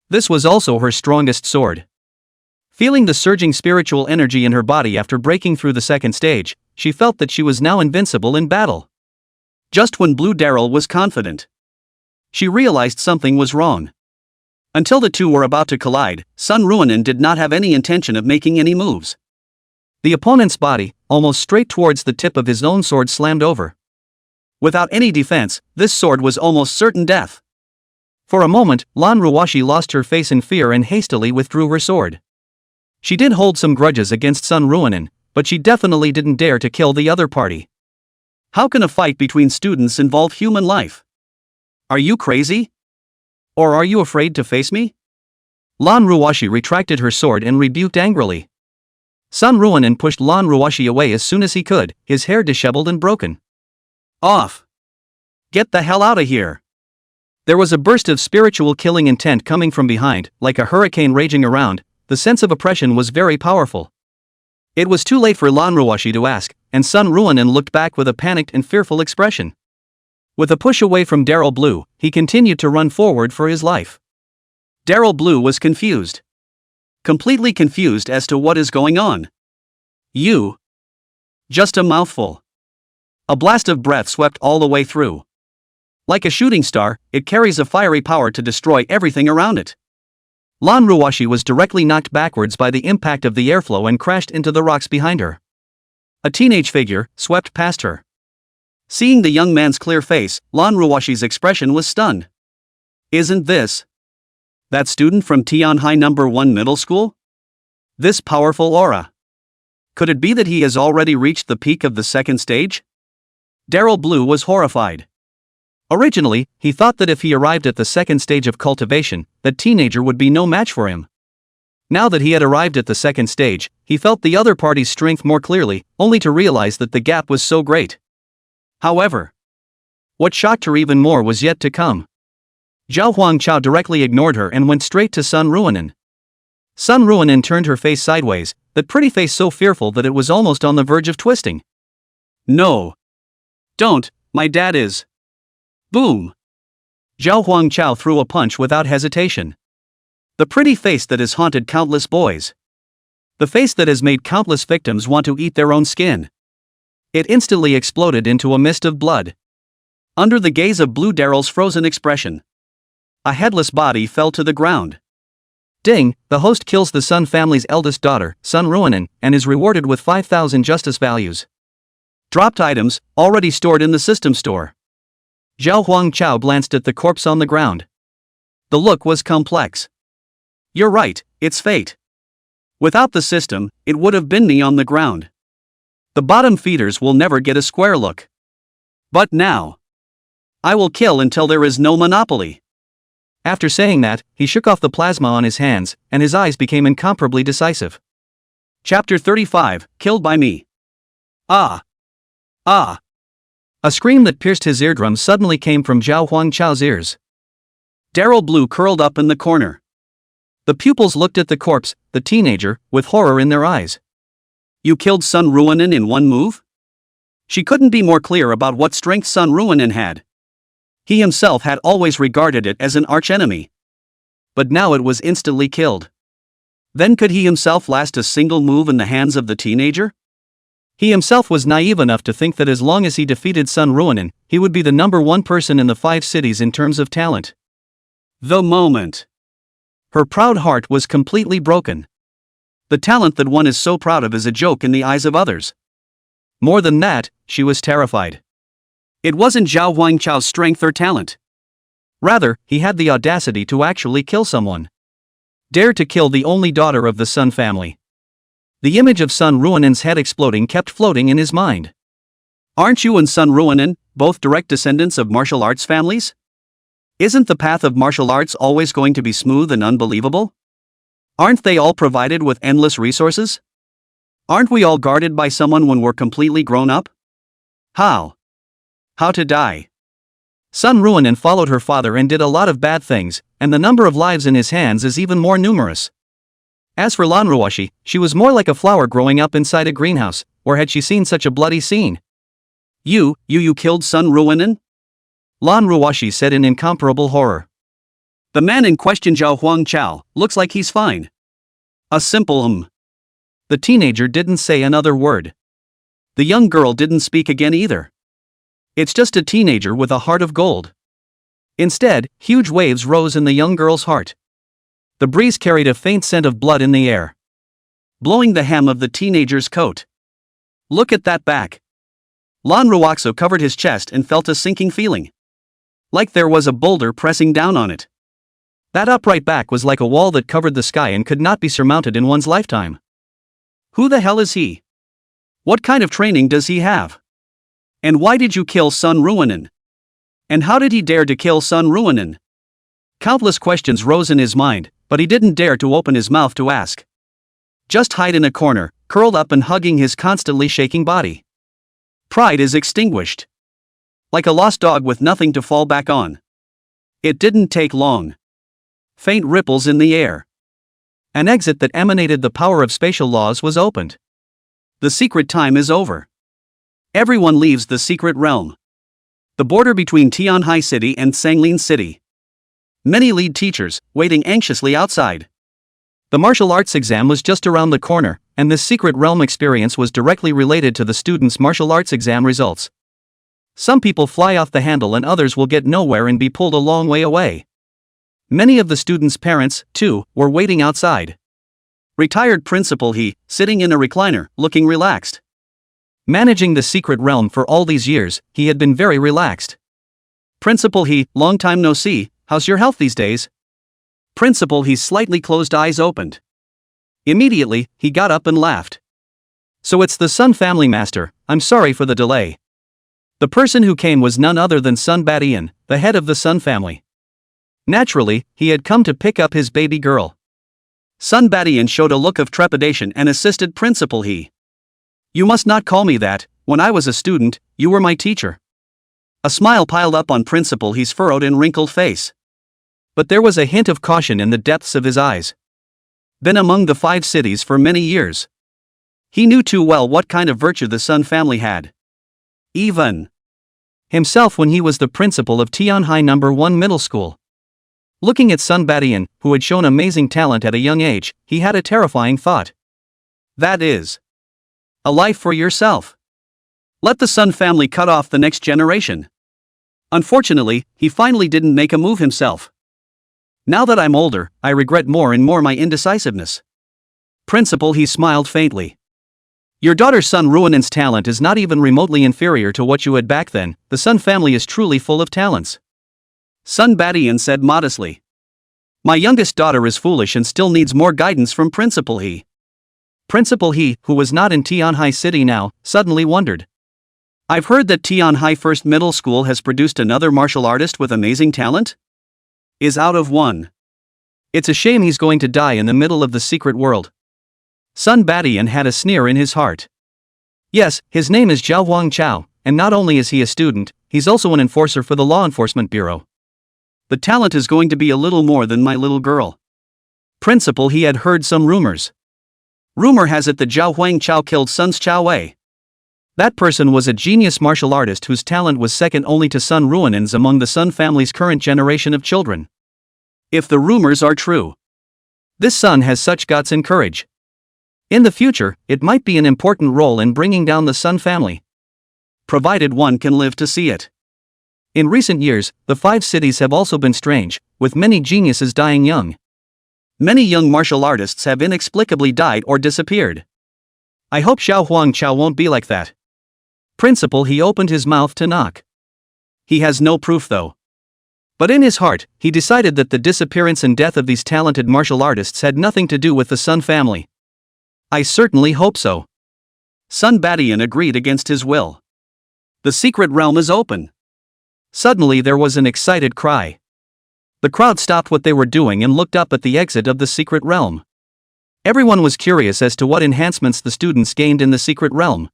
This was also her strongest sword. Feeling the surging spiritual energy in her body after breaking through the second stage, she felt that she was now invincible in battle. Just when Blue Daryl was confident, she realized something was wrong. Until the two were about to collide, Sun Ruonin did not have any intention of making any moves. The opponent's body, almost straight towards the tip of his own sword, slammed over. Without any defense, this sword was almost certain death. For a moment, Lan Ruoshi lost her face in fear and hastily withdrew her sword. She did hold some grudges against Sun Ruonin, but she definitely didn't dare to kill the other party. How can a fight between students involve human life? Are you crazy? Or are you afraid to face me? Lan Ruoshi retracted her sword and rebuked angrily. Sun Ruonin pushed Lan Ruoshi away as soon as he could, his hair disheveled and broken. Off! Get the hell out of here! There was a burst of spiritual killing intent coming from behind, like a hurricane raging around. The sense of oppression was very powerful. It was too late for Lan Ruoshi to ask, and Sun Ruonin looked back with a panicked and fearful expression. With a push away from Daryl Blue, he continued to run forward for his life. Daryl Blue was confused. Completely confused as to what is going on. You. Just a mouthful. A blast of breath swept all the way through. Like a shooting star, it carries a fiery power to destroy everything around it. Lan Ruwashi was directly knocked backwards by the impact of the airflow and crashed into the rocks behind her. A teenage figure swept past her. Seeing the young man's clear face, Lan Ruwashi's expression was stunned. Isn't this that student from Tianhai No. 1 Middle School? This powerful aura. Could it be that he has already reached the peak of the second stage? Daryl Blue was horrified. Originally, he thought that if he arrived at the second stage of cultivation, that teenager would be no match for him. Now that he had arrived at the second stage, he felt the other party's strength more clearly, only to realize that the gap was so great. However, what shocked her even more was yet to come. Zhao Huangchao directly ignored her and went straight to Sun Ruanen. Sun Ruanen turned her face sideways, that pretty face so fearful that it was almost on the verge of twisting. No. Don't, my dad is. Boom. Zhao Huangchao threw a punch without hesitation. The pretty face that has haunted countless boys. The face that has made countless victims want to eat their own skin. It instantly exploded into a mist of blood. Under the gaze of Blue Daryl's frozen expression, a headless body fell to the ground. Ding, the host kills the Sun family's eldest daughter, Sun Ruanen, and is rewarded with 5,000 justice values. Dropped items, already stored in the system store. Zhao Huangchao glanced at the corpse on the ground. The look was complex. You're right, it's fate. Without the system, it would have been me on the ground. The bottom feeders will never get a square look. But now, I will kill until there is no monopoly. After saying that, he shook off the plasma on his hands, and his eyes became incomparably decisive. Chapter 35, Killed by Me. Ah! Ah! A scream that pierced his eardrums suddenly came from Zhao Huangchao's ears. Daryl Blue curled up in the corner. The pupils looked at the corpse, the teenager, with horror in their eyes. You killed Sun Ruanen in one move? She couldn't be more clear about what strength Sun Ruanen had. He himself had always regarded it as an archenemy. But now it was instantly killed. Then could he himself last a single move in the hands of the teenager? He himself was naive enough to think that as long as he defeated Sun Ruanen, he would be the number one person in the 5 cities in terms of talent. The moment. Her proud heart was completely broken. The talent that one is so proud of is a joke in the eyes of others. More than that, she was terrified. It wasn't Zhao Huangchao's strength or talent. Rather, he had the audacity to actually kill someone. Dared to kill the only daughter of the Sun family. The image of Sun Ruanen's head exploding kept floating in his mind. Aren't you and Sun Ruanen both direct descendants of martial arts families? Isn't the path of martial arts always going to be smooth and unbelievable? Aren't they all provided with endless resources? Aren't we all guarded by someone when we're completely grown up? How to die? Sun Ruanen followed her father and did a lot of bad things, and the number of lives in his hands is even more numerous. As for Lan Ruwashi, she was more like a flower growing up inside a greenhouse, or had she seen such a bloody scene? You killed Sun Ruanen? Lan Ruwashi said in incomparable horror. The man in question, Zhao Huangchao, looks like he's fine. A simple The teenager didn't say another word. The young girl didn't speak again either. It's just a teenager with a heart of gold. Instead, huge waves rose in the young girl's heart. The breeze carried a faint scent of blood in the air, blowing the hem of the teenager's coat. Look at that back. Lan Ruwaxo covered his chest and felt a sinking feeling. Like there was a boulder pressing down on it. That upright back was like a wall that covered the sky and could not be surmounted in one's lifetime. Who the hell is he? What kind of training does he have? And why did you kill Sun Ruanen? And how did he dare to kill Sun Ruanen? Countless questions rose in his mind, but he didn't dare to open his mouth to ask. Just hide in a corner, curled up and hugging his constantly shaking body. Pride is extinguished. Like a lost dog with nothing to fall back on. It didn't take long. Faint ripples in the air. An exit that emanated the power of spatial laws was opened. The secret time is over. Everyone leaves the secret realm. The border between Tianhai City and Sanglin City. Many lead teachers, waiting anxiously outside. The martial arts exam was just around the corner, and this secret realm experience was directly related to the students' martial arts exam results. Some people fly off the handle and others will get nowhere and be pulled a long way away. Many of the students' parents, too, were waiting outside. Retired Principal He, sitting in a recliner, looking relaxed. Managing the secret realm for all these years, he had been very relaxed. Principal He, long time no see, how's your health these days? Principal He's slightly closed eyes opened. Immediately, he got up and laughed. So it's the Sun family, master, I'm sorry for the delay. The person who came was none other than Sun Badian, the head of the Sun family. Naturally, he had come to pick up his baby girl. Sun Badian showed a look of trepidation and assisted Principal He. You must not call me that, when I was a student, you were my teacher. A smile piled up on Principal He's furrowed and wrinkled face. But there was a hint of caution in the depths of his eyes. Been among the 5 cities for many years. He knew too well what kind of virtue the Sun family had. Even himself when he was the principal of Tianhai No. 1 Middle School. Looking at Sun Badian, who had shown amazing talent at a young age, he had a terrifying thought. That is a life for yourself. Let the Sun family cut off the next generation. Unfortunately, he finally didn't make a move himself. Now that I'm older, I regret more and more my indecisiveness. Principal He smiled faintly. Your daughter Sun Ruinen's talent is not even remotely inferior to what you had back then. The Sun family is truly full of talents. Sun Badian said modestly. My youngest daughter is foolish and still needs more guidance from Principal He. Principal He, who was not in Tianhai City now, suddenly wondered. I've heard that Tianhai First Middle School has produced another martial artist with amazing talent? Is out of one. It's a shame he's going to die in the middle of the secret world. Sun Badian had a sneer in his heart. Yes, his name is Zhao Huang Chao, and not only is he a student, he's also an enforcer for the Law Enforcement Bureau. The talent is going to be a little more than my little girl. Principal He had heard some rumors. Rumor has it that Zhao Huang Chao killed Sun's Chao Wei. That person was a genius martial artist whose talent was second only to Sun Ruinen's among the Sun family's current generation of children. If the rumors are true, this son has such guts and courage. In the future, it might be an important role in bringing down the Sun family. Provided one can live to see it. In recent years, the 5 cities have also been strange, with many geniuses dying young. Many young martial artists have inexplicably died or disappeared. I hope Zhao Huang Chao won't be like that. Principal He opened his mouth to knock. He has no proof though. But in his heart, he decided that the disappearance and death of these talented martial artists had nothing to do with the Sun family. I certainly hope so. Sun Badian agreed against his will. The secret realm is open. Suddenly there was an excited cry. The crowd stopped what they were doing and looked up at the exit of the secret realm. Everyone was curious as to what enhancements the students gained in the secret realm.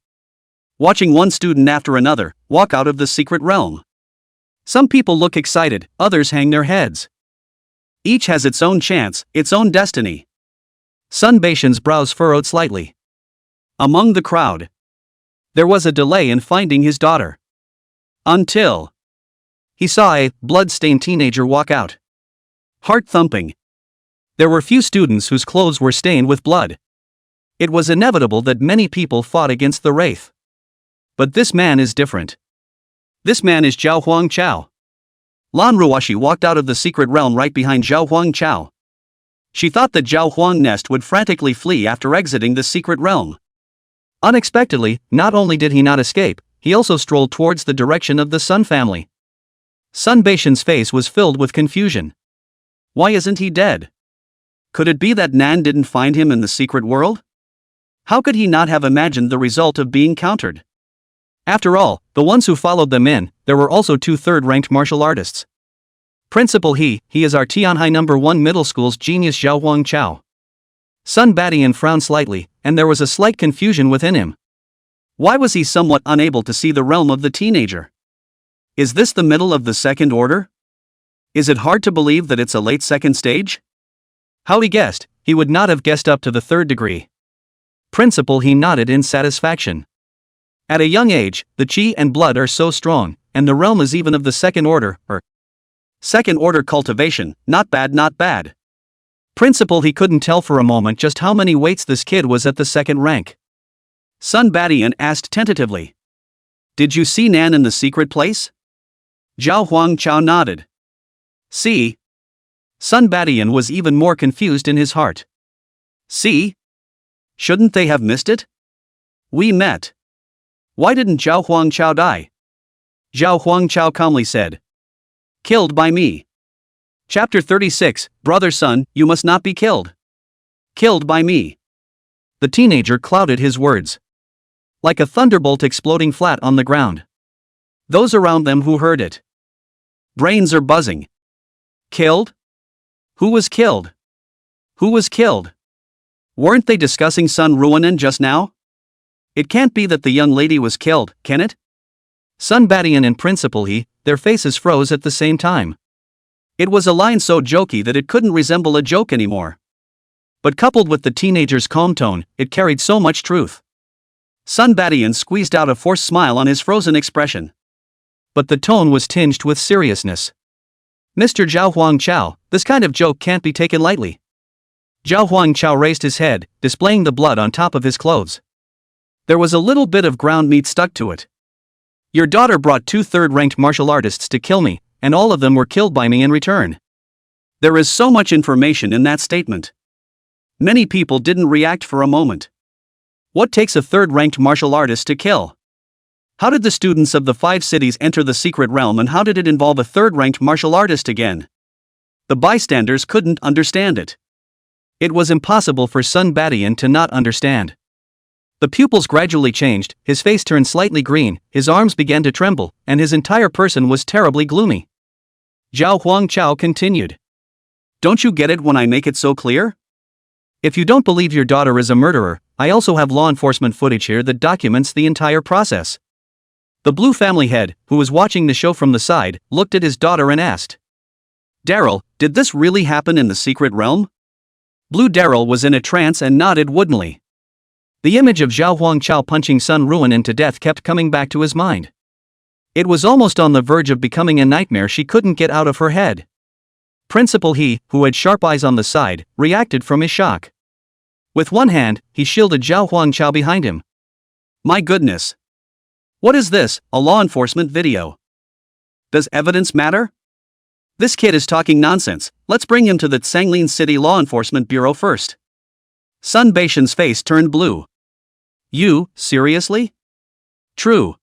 Watching one student after another walk out of the secret realm. Some people look excited, others hang their heads. Each has its own chance, its own destiny. Sun Baishan's brows furrowed slightly. Among the crowd, there was a delay in finding his daughter. Until he saw a blood-stained teenager walk out. Heart thumping. There were few students whose clothes were stained with blood. It was inevitable that many people fought against the Wraith. But this man is different. This man is Zhao Huang Chao. Lan Ruashi walked out of the secret realm right behind Zhao Huang Chao. She thought that Zhao Huang Nest would frantically flee after exiting the secret realm. Unexpectedly, not only did he not escape, he also strolled towards the direction of the Sun family. Sun Baishan's face was filled with confusion. Why isn't he dead? Could it be that Nan didn't find him in the secret world? How could he not have imagined the result of being countered? After all, the ones who followed them in, there were also 2 third-ranked martial artists. Principal He is our Tianhai No. 1 Middle School's genius Zhao Huang Chao. Sun Badian frowned slightly, and there was a slight confusion within him. Why was he somewhat unable to see the realm of the teenager? Is this the middle of the second order? Is it hard to believe that it's a late second stage? How he guessed, he would not have guessed up to the 3rd degree. Principal He nodded in satisfaction. At a young age, the chi and blood are so strong, and the realm is even of the second order, second order cultivation, not bad not bad. Principal He couldn't tell for a moment just how many weights this kid was at the 2nd rank. Sun Badian asked tentatively. Did you see Nan in the secret place? Zhao Huangchao nodded. See? Sun Badian was even more confused in his heart. See? Shouldn't they have missed it? We met. Why didn't Zhao Huangchao die? Zhao Huangchao calmly said. Killed by me. Chapter 36, Brother Sun, you must not be killed. Killed by me. The teenager clouded his words. Like a thunderbolt exploding flat on the ground. Those around them who heard it. Brains are buzzing. Killed? Who was killed? Who was killed? Weren't they discussing Sun Ruonan just now? It can't be that the young lady was killed, can it? Sun Badian and Principal He, their faces froze at the same time. It was a line so jokey that it couldn't resemble a joke anymore. But coupled with the teenager's calm tone, it carried so much truth. Sun Badian squeezed out a forced smile on his frozen expression. But the tone was tinged with seriousness. Mr. Zhao Huangchao, this kind of joke can't be taken lightly. Zhao Huangchao raised his head, displaying the blood on top of his clothes. There was a little bit of ground meat stuck to it. Your daughter brought 2 third-ranked martial artists to kill me, and all of them were killed by me in return. There is so much information in that statement. Many people didn't react for a moment. What takes a third-ranked martial artist to kill? How did the students of the 5 cities enter the secret realm, and how did it involve a third-ranked martial artist again? The bystanders couldn't understand it. It was impossible for Sun Badian to not understand. The pupils gradually changed, his face turned slightly green, his arms began to tremble, and his entire person was terribly gloomy. Zhao Huangchao continued. Don't you get it when I make it so clear? If you don't believe your daughter is a murderer, I also have law enforcement footage here that documents the entire process. The blue family head, who was watching the show from the side, looked at his daughter and asked. Daryl, did this really happen in the secret realm? Blue Daryl was in a trance and nodded woodenly. The image of Zhao Huangchao punching Sun Ruonan to death kept coming back to his mind. It was almost on the verge of becoming a nightmare she couldn't get out of her head. Principal He, who had sharp eyes on the side, reacted from his shock. With one hand, he shielded Zhao Huangchao behind him. My goodness! What is this, a law enforcement video? Does evidence matter? This kid is talking nonsense, let's bring him to the Tsanglin City Law Enforcement Bureau first. Sun Baishan's face turned blue. You, seriously? True.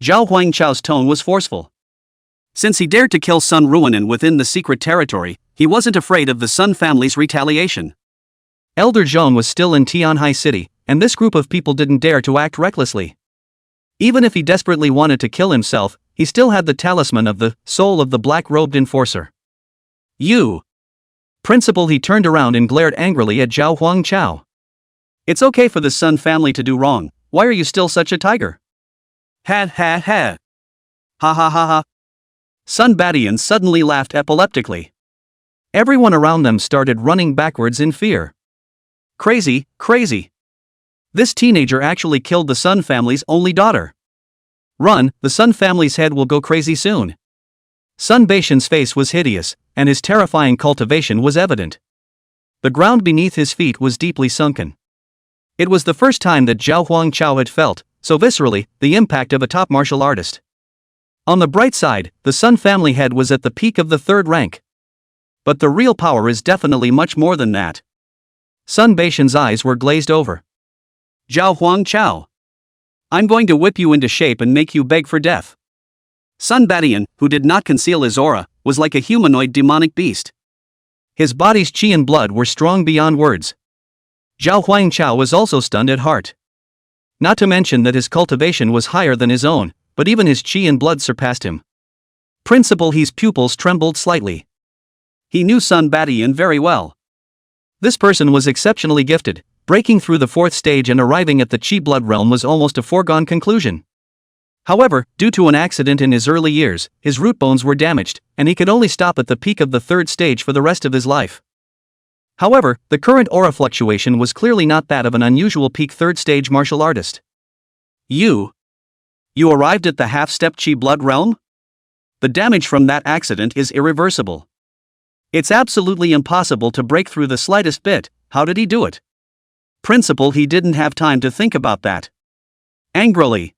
Zhao Huangchao's tone was forceful. Since he dared to kill Sun Ruonan within the secret territory, he wasn't afraid of the Sun family's retaliation. Elder Zhong was still in Tianhai City, and this group of people didn't dare to act recklessly. Even if he desperately wanted to kill himself, he still had the talisman of the soul of the black-robed enforcer. You! Principal He turned around and glared angrily at Zhao Huangchao. It's okay for the Sun family to do wrong, why are you still such a tiger? Ha ha ha! Ha ha ha ha! Sun Badian suddenly laughed epileptically. Everyone around them started running backwards in fear. Crazy, crazy! This teenager actually killed the Sun family's only daughter. Run, the Sun family's head will go crazy soon. Sun Baishan's face was hideous, and his terrifying cultivation was evident. The ground beneath his feet was deeply sunken. It was the first time that Zhao Huangchao had felt, so viscerally, the impact of a top martial artist. On the bright side, the Sun family head was at the peak of the 3rd rank. But the real power is definitely much more than that. Sun Baishan's eyes were glazed over. Zhao Huangchao. I'm going to whip you into shape and make you beg for death. Sun Badian, who did not conceal his aura, was like a humanoid demonic beast. His body's chi and blood were strong beyond words. Zhao Huangchao was also stunned at heart. Not to mention that his cultivation was higher than his own, but even his chi and blood surpassed him. Principal He's pupils trembled slightly. He knew Sun Badian very well. This person was exceptionally gifted. Breaking through the 4th stage and arriving at the Chi Blood realm was almost a foregone conclusion. However, due to an accident in his early years, his root bones were damaged, and he could only stop at the peak of the 3rd stage for the rest of his life. However, the current aura fluctuation was clearly not that of an unusual peak 3rd stage martial artist. You arrived at the half-step Chi Blood realm? The damage from that accident is irreversible. It's absolutely impossible to break through the slightest bit. How did he do it? Principal He didn't have time to think about that. Angrily.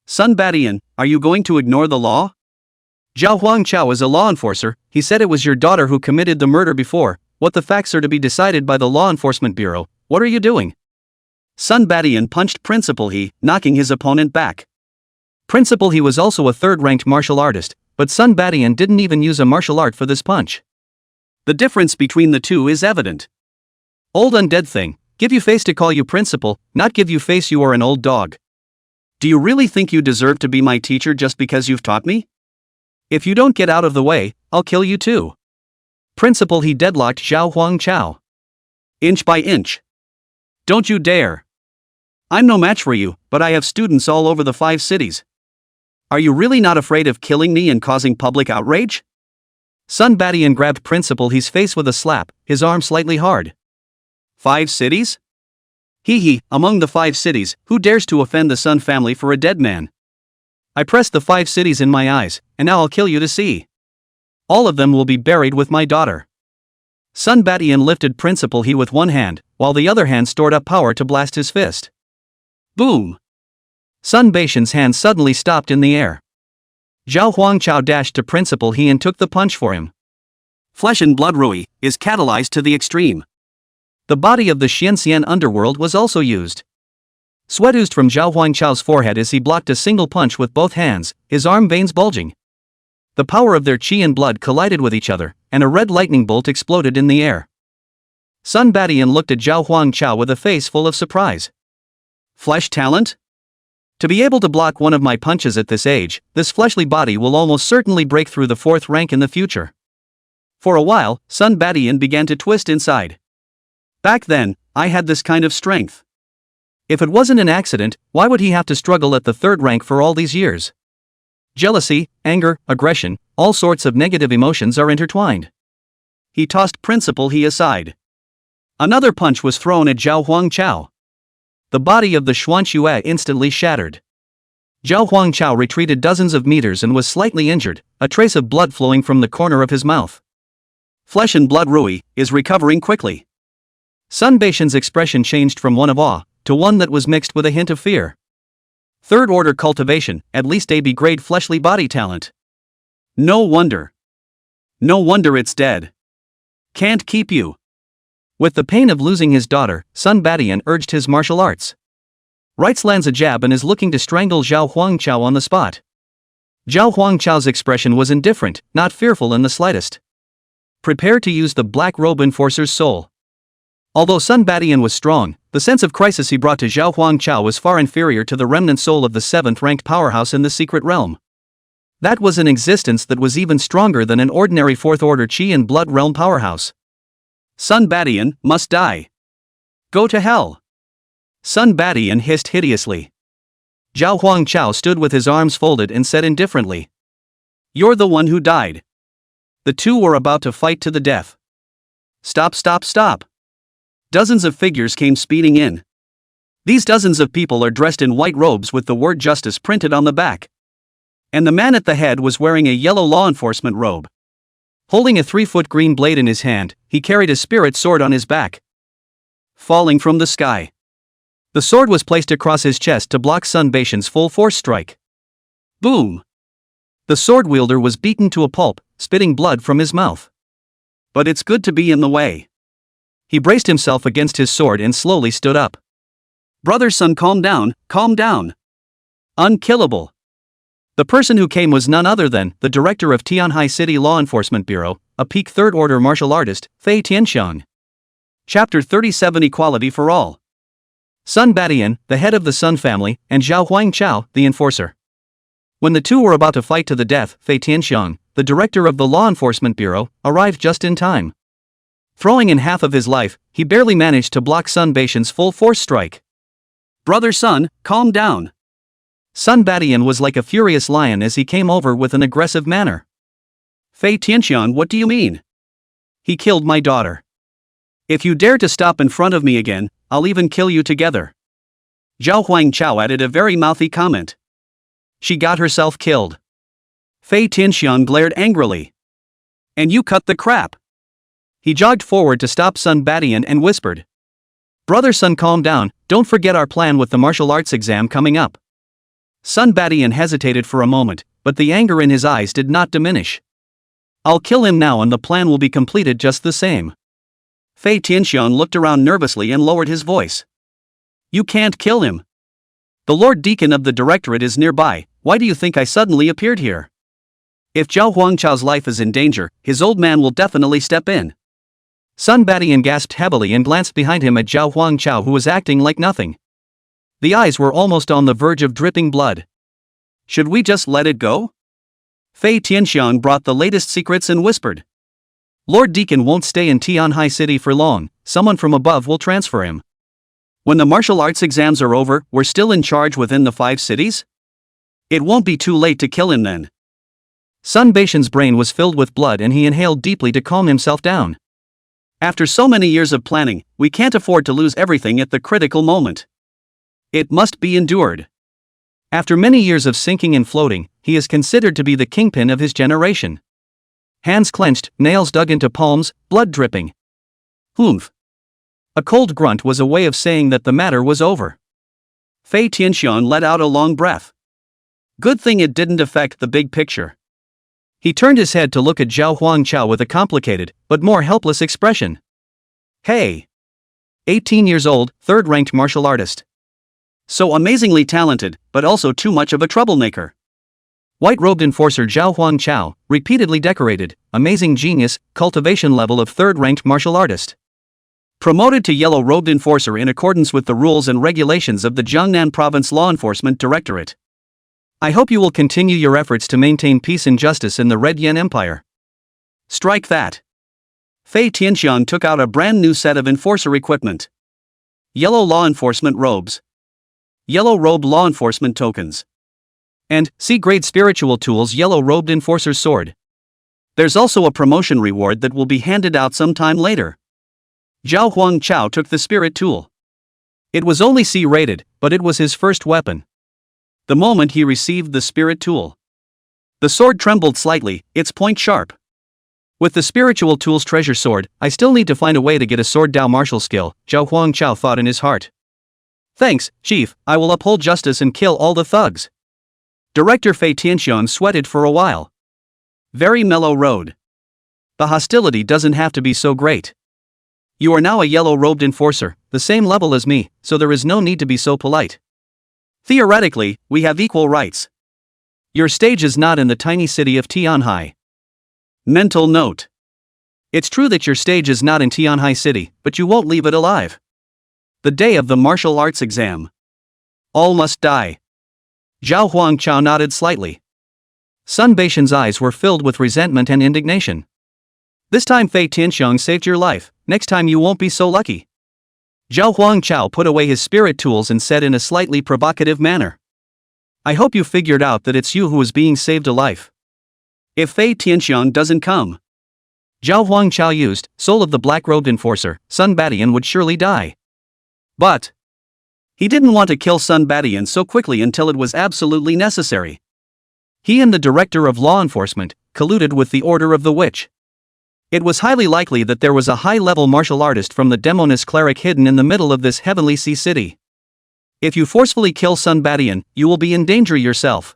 Sun Badian, are you going to ignore the law? Zhao Huangchao is a law enforcer. He said it was your daughter who committed the murder before. What the facts are to be decided by the Law Enforcement Bureau. What are you doing? Sun Badian punched Principal He, knocking his opponent back. Principal He was also a third-ranked martial artist, but Sun Badian didn't even use a martial art for this punch. The difference between the two is evident. Old undead thing, give you face to call you principal, not give you face you are an old dog. Do you really think you deserve to be my teacher just because you've taught me? If you don't get out of the way, I'll kill you too. Principal He deadlocked Zhao Huangchao. Inch by inch. Don't you dare. I'm no match for you, but I have students all over the 5 cities. Are you really not afraid of killing me and causing public outrage? Sun Badian grabbed Principal He's face with a slap, his arm slightly hard. 5 cities? Hee, among the 5 cities, who dares to offend the Sun family for a dead man? I pressed the 5 cities in my eyes, and now I'll kill you to see. All of them will be buried with my daughter. Sun Badian lifted Principal He with one hand, while the other hand stored up power to blast his fist. Boom! Sun Baishan's hand suddenly stopped in the air. Zhao Huangchao dashed to Principal He and took the punch for him. Flesh and blood Rui is catalyzed to the extreme. The body of the Xianxian underworld was also used. Sweat oozed from Zhao Huangchao's forehead as he blocked a single punch with both hands, his arm veins bulging. The power of their qi and blood collided with each other, and a red lightning bolt exploded in the air. Sun Badian looked at Zhao Huangchao with a face full of surprise. Flesh talent? To be able to block one of my punches at this age, this fleshly body will almost certainly break through the 4th rank in the future. For a while, Sun Badian began to twist inside. Back then, I had this kind of strength. If it wasn't an accident, why would he have to struggle at the 3rd rank for all these years? Jealousy, anger, aggression, all sorts of negative emotions are intertwined. He tossed Principal He aside. Another punch was thrown at Zhao Huangchao. The body of the Xuanxue instantly shattered. Zhao Huangchao retreated dozens of meters and was slightly injured, a trace of blood flowing from the corner of his mouth. Flesh and blood Rui is recovering quickly. Sun Baishan's expression changed from one of awe to one that was mixed with a hint of fear. 3rd order cultivation, at least AB grade fleshly body talent. No wonder. No wonder it's dead. Can't keep you. With the pain of losing his daughter, Sun Badian urged his martial arts. Right lands a jab and is looking to strangle Zhao Huangchao on the spot. Zhao Huangchao's expression was indifferent, not fearful in the slightest. Prepare to use the Black Robe Enforcer's soul. Although Sun Badian was strong, the sense of crisis he brought to Zhao Huangchao was far inferior to the remnant soul of the 7th-ranked powerhouse in the secret realm. That was an existence that was even stronger than an ordinary 4th-order Qi and Blood Realm powerhouse. Sun Badian must die. Go to hell. Sun Badian hissed hideously. Zhao Huangchao stood with his arms folded and said indifferently. You're the one who died. The two were about to fight to the death. Stop. Dozens of figures came speeding in. These dozens of people are dressed in white robes with the word justice printed on the back. And the man at the head was wearing a yellow law enforcement robe. Holding a 3-foot green blade in his hand, he carried a spirit sword on his back. Falling from the sky. The sword was placed across his chest to block Sun Baishan's full force strike. Boom! The sword wielder was beaten to a pulp, spitting blood from his mouth. But it's good to be in the way. He braced himself against his sword and slowly stood up. Brother Sun, calm down. Unkillable. The person who came was none other than the director of Tianhai City Law Enforcement Bureau, a peak 3rd order martial artist, Fei Tianxiang. Chapter 37 Equality for All. Sun Badian, the head of the Sun family, and Zhao Huangchao, the enforcer. When the two were about to fight to the death, Fei Tianxiang, the director of the Law Enforcement Bureau, arrived just in time. Throwing in half of his life, he barely managed to block Sun Baishan's full force strike. Brother Sun, calm down. Sun Badian was like a furious lion as he came over with an aggressive manner. Fei Tianxiang, what do you mean? He killed my daughter. If you dare to stop in front of me again, I'll even kill you together. Zhao Huangchao added a very mouthy comment. She got herself killed. Fei Tianxiang glared angrily. And you cut the crap. He jogged forward to stop Sun Badian and whispered. Brother Sun, calm down, don't forget our plan with the martial arts exam coming up. Sun Badian hesitated for a moment, but the anger in his eyes did not diminish. I'll kill him now and the plan will be completed just the same. Fei Tianxiang looked around nervously and lowered his voice. You can't kill him. The Lord Deacon of the Directorate is nearby, why do you think I suddenly appeared here? If Zhao Huangchao's life is in danger, his old man will definitely step in. Sun Badian gasped heavily and glanced behind him at Zhao Huangchao, who was acting like nothing. The eyes were almost on the verge of dripping blood. Should we just let it go? Fei Tianxiang brought the latest secrets and whispered. Lord Deacon won't stay in Tianhai City for long, someone from above will transfer him. When the martial arts exams are over, we're still in charge within the 5 cities? It won't be too late to kill him then. Sun Baishan's brain was filled with blood and he inhaled deeply to calm himself down. After so many years of planning, we can't afford to lose everything at the critical moment. It must be endured. After many years of sinking and floating, he is considered to be the kingpin of his generation. Hands clenched, nails dug into palms, blood dripping. Humph. A cold grunt was a way of saying that the matter was over. Fei Tianxiang let out a long breath. Good thing it didn't affect the big picture. He turned his head to look at Zhao Huangchao with a complicated, but more helpless expression. Hey! 18 years old, 3rd-ranked martial artist. So amazingly talented, but also too much of a troublemaker. White-robed enforcer Zhao Huangchao, repeatedly decorated, amazing genius, cultivation level of 3rd-ranked martial artist. Promoted to yellow-robed enforcer in accordance with the rules and regulations of the Jiangnan Province Law Enforcement Directorate. I hope you will continue your efforts to maintain peace and justice in the Red Yen Empire. Strike that. Fei Tianxiang took out a brand new set of enforcer equipment. Yellow law enforcement robes. Yellow robe law enforcement tokens. And C-grade spiritual tools yellow robed enforcer's sword. There's also a promotion reward that will be handed out sometime later. Zhao Huangchao took the spirit tool. It was only C-rated, but it was his first weapon. The moment he received the spirit tool, the sword trembled slightly, its point sharp. With the spiritual tool's treasure sword, I still need to find a way to get a sword Dao martial skill, Zhao Huangchao thought in his heart. Thanks, Chief, I will uphold justice and kill all the thugs. Director Fei Tianxiang sweated for a while. Very mellow road. The hostility doesn't have to be so great. You are now a yellow-robed enforcer, the same level as me, so there is no need to be so polite. Theoretically, we have equal rights. Your stage is not in the tiny city of Tianhai. Mental note. It's true that your stage is not in Tianhai City, but you won't leave it alive. The day of the martial arts exam. All must die. Zhao Huangchao nodded slightly. Sun Baishan's eyes were filled with resentment and indignation. This time Fei Tianxiang saved your life, next time you won't be so lucky. Zhao Huangchao put away his spirit tools and said in a slightly provocative manner. I hope you figured out that it's you who is being saved a life. If Fei Tianxiang doesn't come, Zhao Huangchao used, soul of the black-robed enforcer, Sun Badian would surely die. But he didn't want to kill Sun Badian so quickly until it was absolutely necessary. He and the director of law enforcement colluded with the Order of the Witch. It was highly likely that there was a high-level martial artist from the Demoness cleric hidden in the middle of this heavenly sea city. If you forcefully kill Sun Badian, you will be in danger yourself.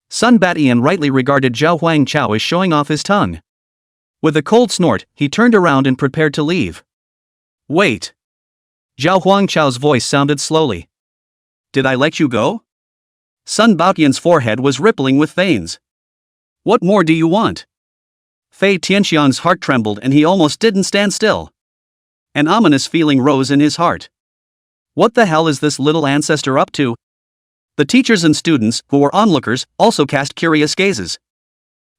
Sun Badian rightly regarded Zhao Huangchao as showing off his tongue. With a cold snort, he turned around and prepared to leave. Wait. Zhao Huangchao's voice sounded slowly. Did I let you go? Sun Baotian's forehead was rippling with veins. What more do you want? Fei Tianxiang's heart trembled and he almost didn't stand still. An ominous feeling rose in his heart. What the hell is this little ancestor up to? The teachers and students, who were onlookers, also cast curious gazes.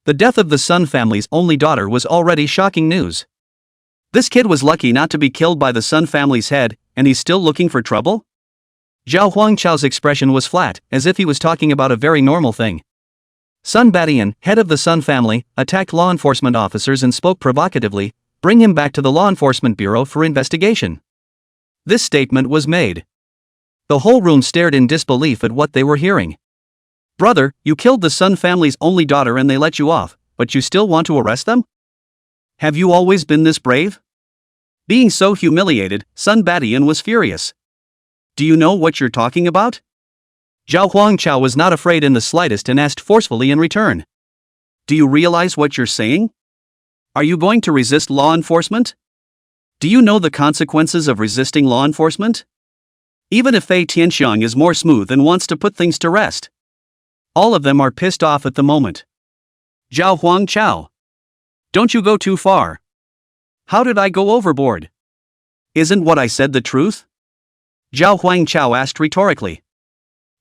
The death of the Sun family's only daughter was already shocking news. This kid was lucky not to be killed by the Sun family's head, and he's still looking for trouble? Zhao Huangchao's expression was flat, as if he was talking about a very normal thing. Sun Badian, head of the Sun family, attacked law enforcement officers and spoke provocatively, bring him back to the Law Enforcement Bureau for investigation. This statement was made. The whole room stared in disbelief at what they were hearing. Brother, you killed the Sun family's only daughter and they let you off, but you still want to arrest them? Have you always been this brave? Being so humiliated, Sun Badian was furious. Do you know what you're talking about? Zhao Huangchao was not afraid in the slightest and asked forcefully in return. Do you realize what you're saying? Are you going to resist law enforcement? Do you know the consequences of resisting law enforcement? Even if Fei Tianxiang is more smooth and wants to put things to rest. All of them are pissed off at the moment. Zhao Huangchao. Don't you go too far. How did I go overboard? Isn't what I said the truth? Zhao Huangchao asked rhetorically.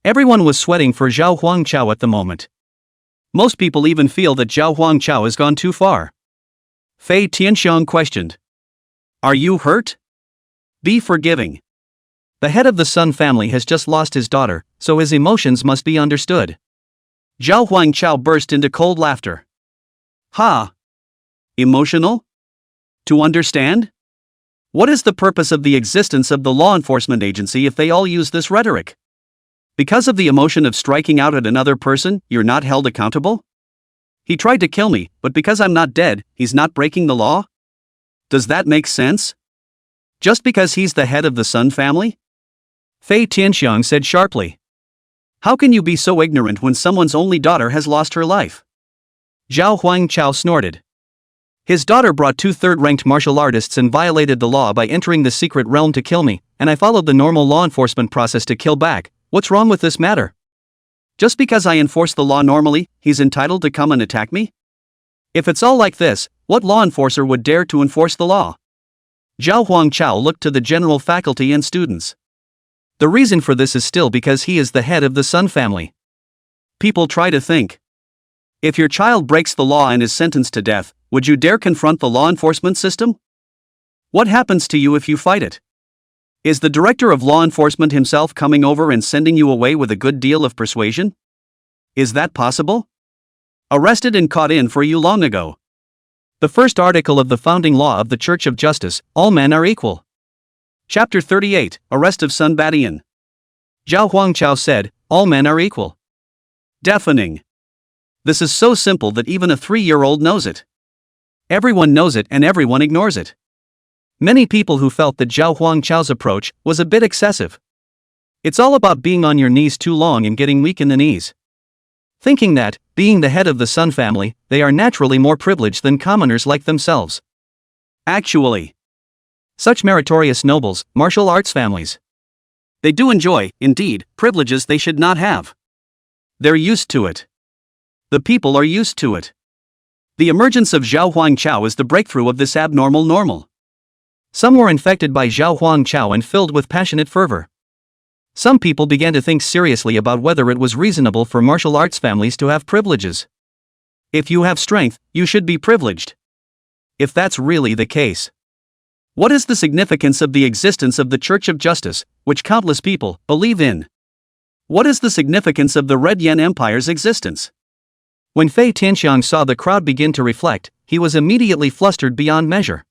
Everyone was sweating for Zhao Huangchao at the moment. Most people even feel that Zhao Huangchao has gone too far. Fei Tianxiang questioned. Are you hurt? Be forgiving. The head of the Sun family has just lost his daughter, so his emotions must be understood. Zhao Huangchao burst into cold laughter. Ha! Emotional? To understand? What is the purpose of the existence of the law enforcement agency if they all use this rhetoric? Because of the emotion of striking out at another person, you're not held accountable? He tried to kill me, but because I'm not dead, he's not breaking the law? Does that make sense? Just because he's the head of the Sun family? Fei Tianxiang said sharply. How can you be so ignorant when someone's only daughter has lost her life? Zhao Huangchao snorted. His daughter brought 2 third-ranked martial artists and violated the law by entering the secret realm to kill me, and I followed the normal law enforcement process to kill back. What's wrong with this matter? Just because I enforce the law normally, he's entitled to come and attack me? If it's all like this, what law enforcer would dare to enforce the law? Zhao Huangchao looked to the general faculty and students. The reason for this is still because he is the head of the Sun family. People try to think. If your child breaks the law and is sentenced to death, would you dare confront the law enforcement system? What happens to you if you fight it? Is the director of law enforcement himself coming over and sending you away with a good deal of persuasion? Is that possible? Arrested and caught in for you long ago. The first article of the founding law of the Church of Justice, all men are equal. Chapter 38, Arrest of Sun Badian. Zhao Huangchao said, all men are equal. Deafening. This is so simple that even a 3-year-old knows it. Everyone knows it and everyone ignores it. Many people who felt that Zhao Huangchao's approach was a bit excessive. It's all about being on your knees too long and getting weak in the knees. Thinking that, being the head of the Sun family, they are naturally more privileged than commoners like themselves. Actually, such meritorious nobles, martial arts families. They do enjoy, indeed, privileges they should not have. They're used to it. The people are used to it. The emergence of Zhao Huangchao is the breakthrough of this abnormal normal. Some were infected by Zhao Huangchao and filled with passionate fervor. Some people began to think seriously about whether it was reasonable for martial arts families to have privileges. If you have strength, you should be privileged. If that's really the case. What is the significance of the existence of the Church of Justice, which countless people believe in? What is the significance of the Red Yen Empire's existence? When Fei Tianxiang saw the crowd begin to reflect, he was immediately flustered beyond measure.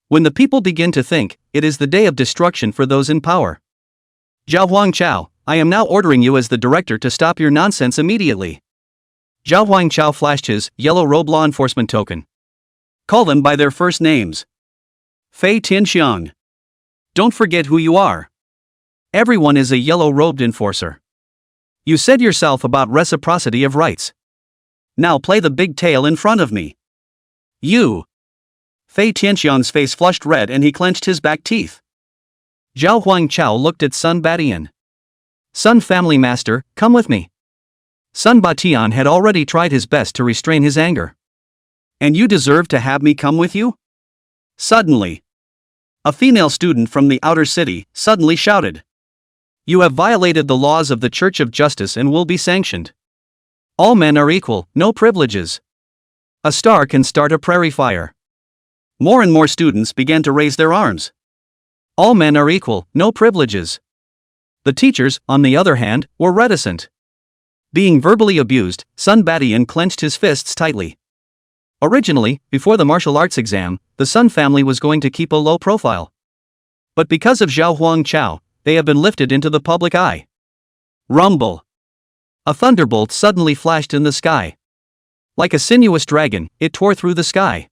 When the people begin to think, it is the day of destruction for those in power. Zhao Huangchao, I am now ordering you as the director to stop your nonsense immediately. Zhao Huangchao flashed his yellow robe law enforcement token. Call them by their first names. Fei Tianxiang. Don't forget who you are. Everyone is a yellow-robed enforcer. You said yourself about reciprocity of rights. Now play the big tail in front of me. You. Fei Tianxiang's face flushed red and he clenched his back teeth. Zhao Huangchao looked at Sun Badian. Sun family master, come with me. Sun Batian had already tried his best to restrain his anger. And you deserve to have me come with you? Suddenly, a female student from the outer city suddenly shouted. You have violated the laws of the Church of Justice and will be sanctioned. All men are equal, no privileges. A star can start a prairie fire. More and more students began to raise their arms. All men are equal, no privileges. The teachers, on the other hand, were reticent. Being verbally abused, Sun Badian clenched his fists tightly. Originally, before the martial arts exam, the Sun family was going to keep a low profile. But because of Zhao Huangchao, they have been lifted into the public eye. Rumble. A thunderbolt suddenly flashed in the sky. Like a sinuous dragon, it tore through the sky.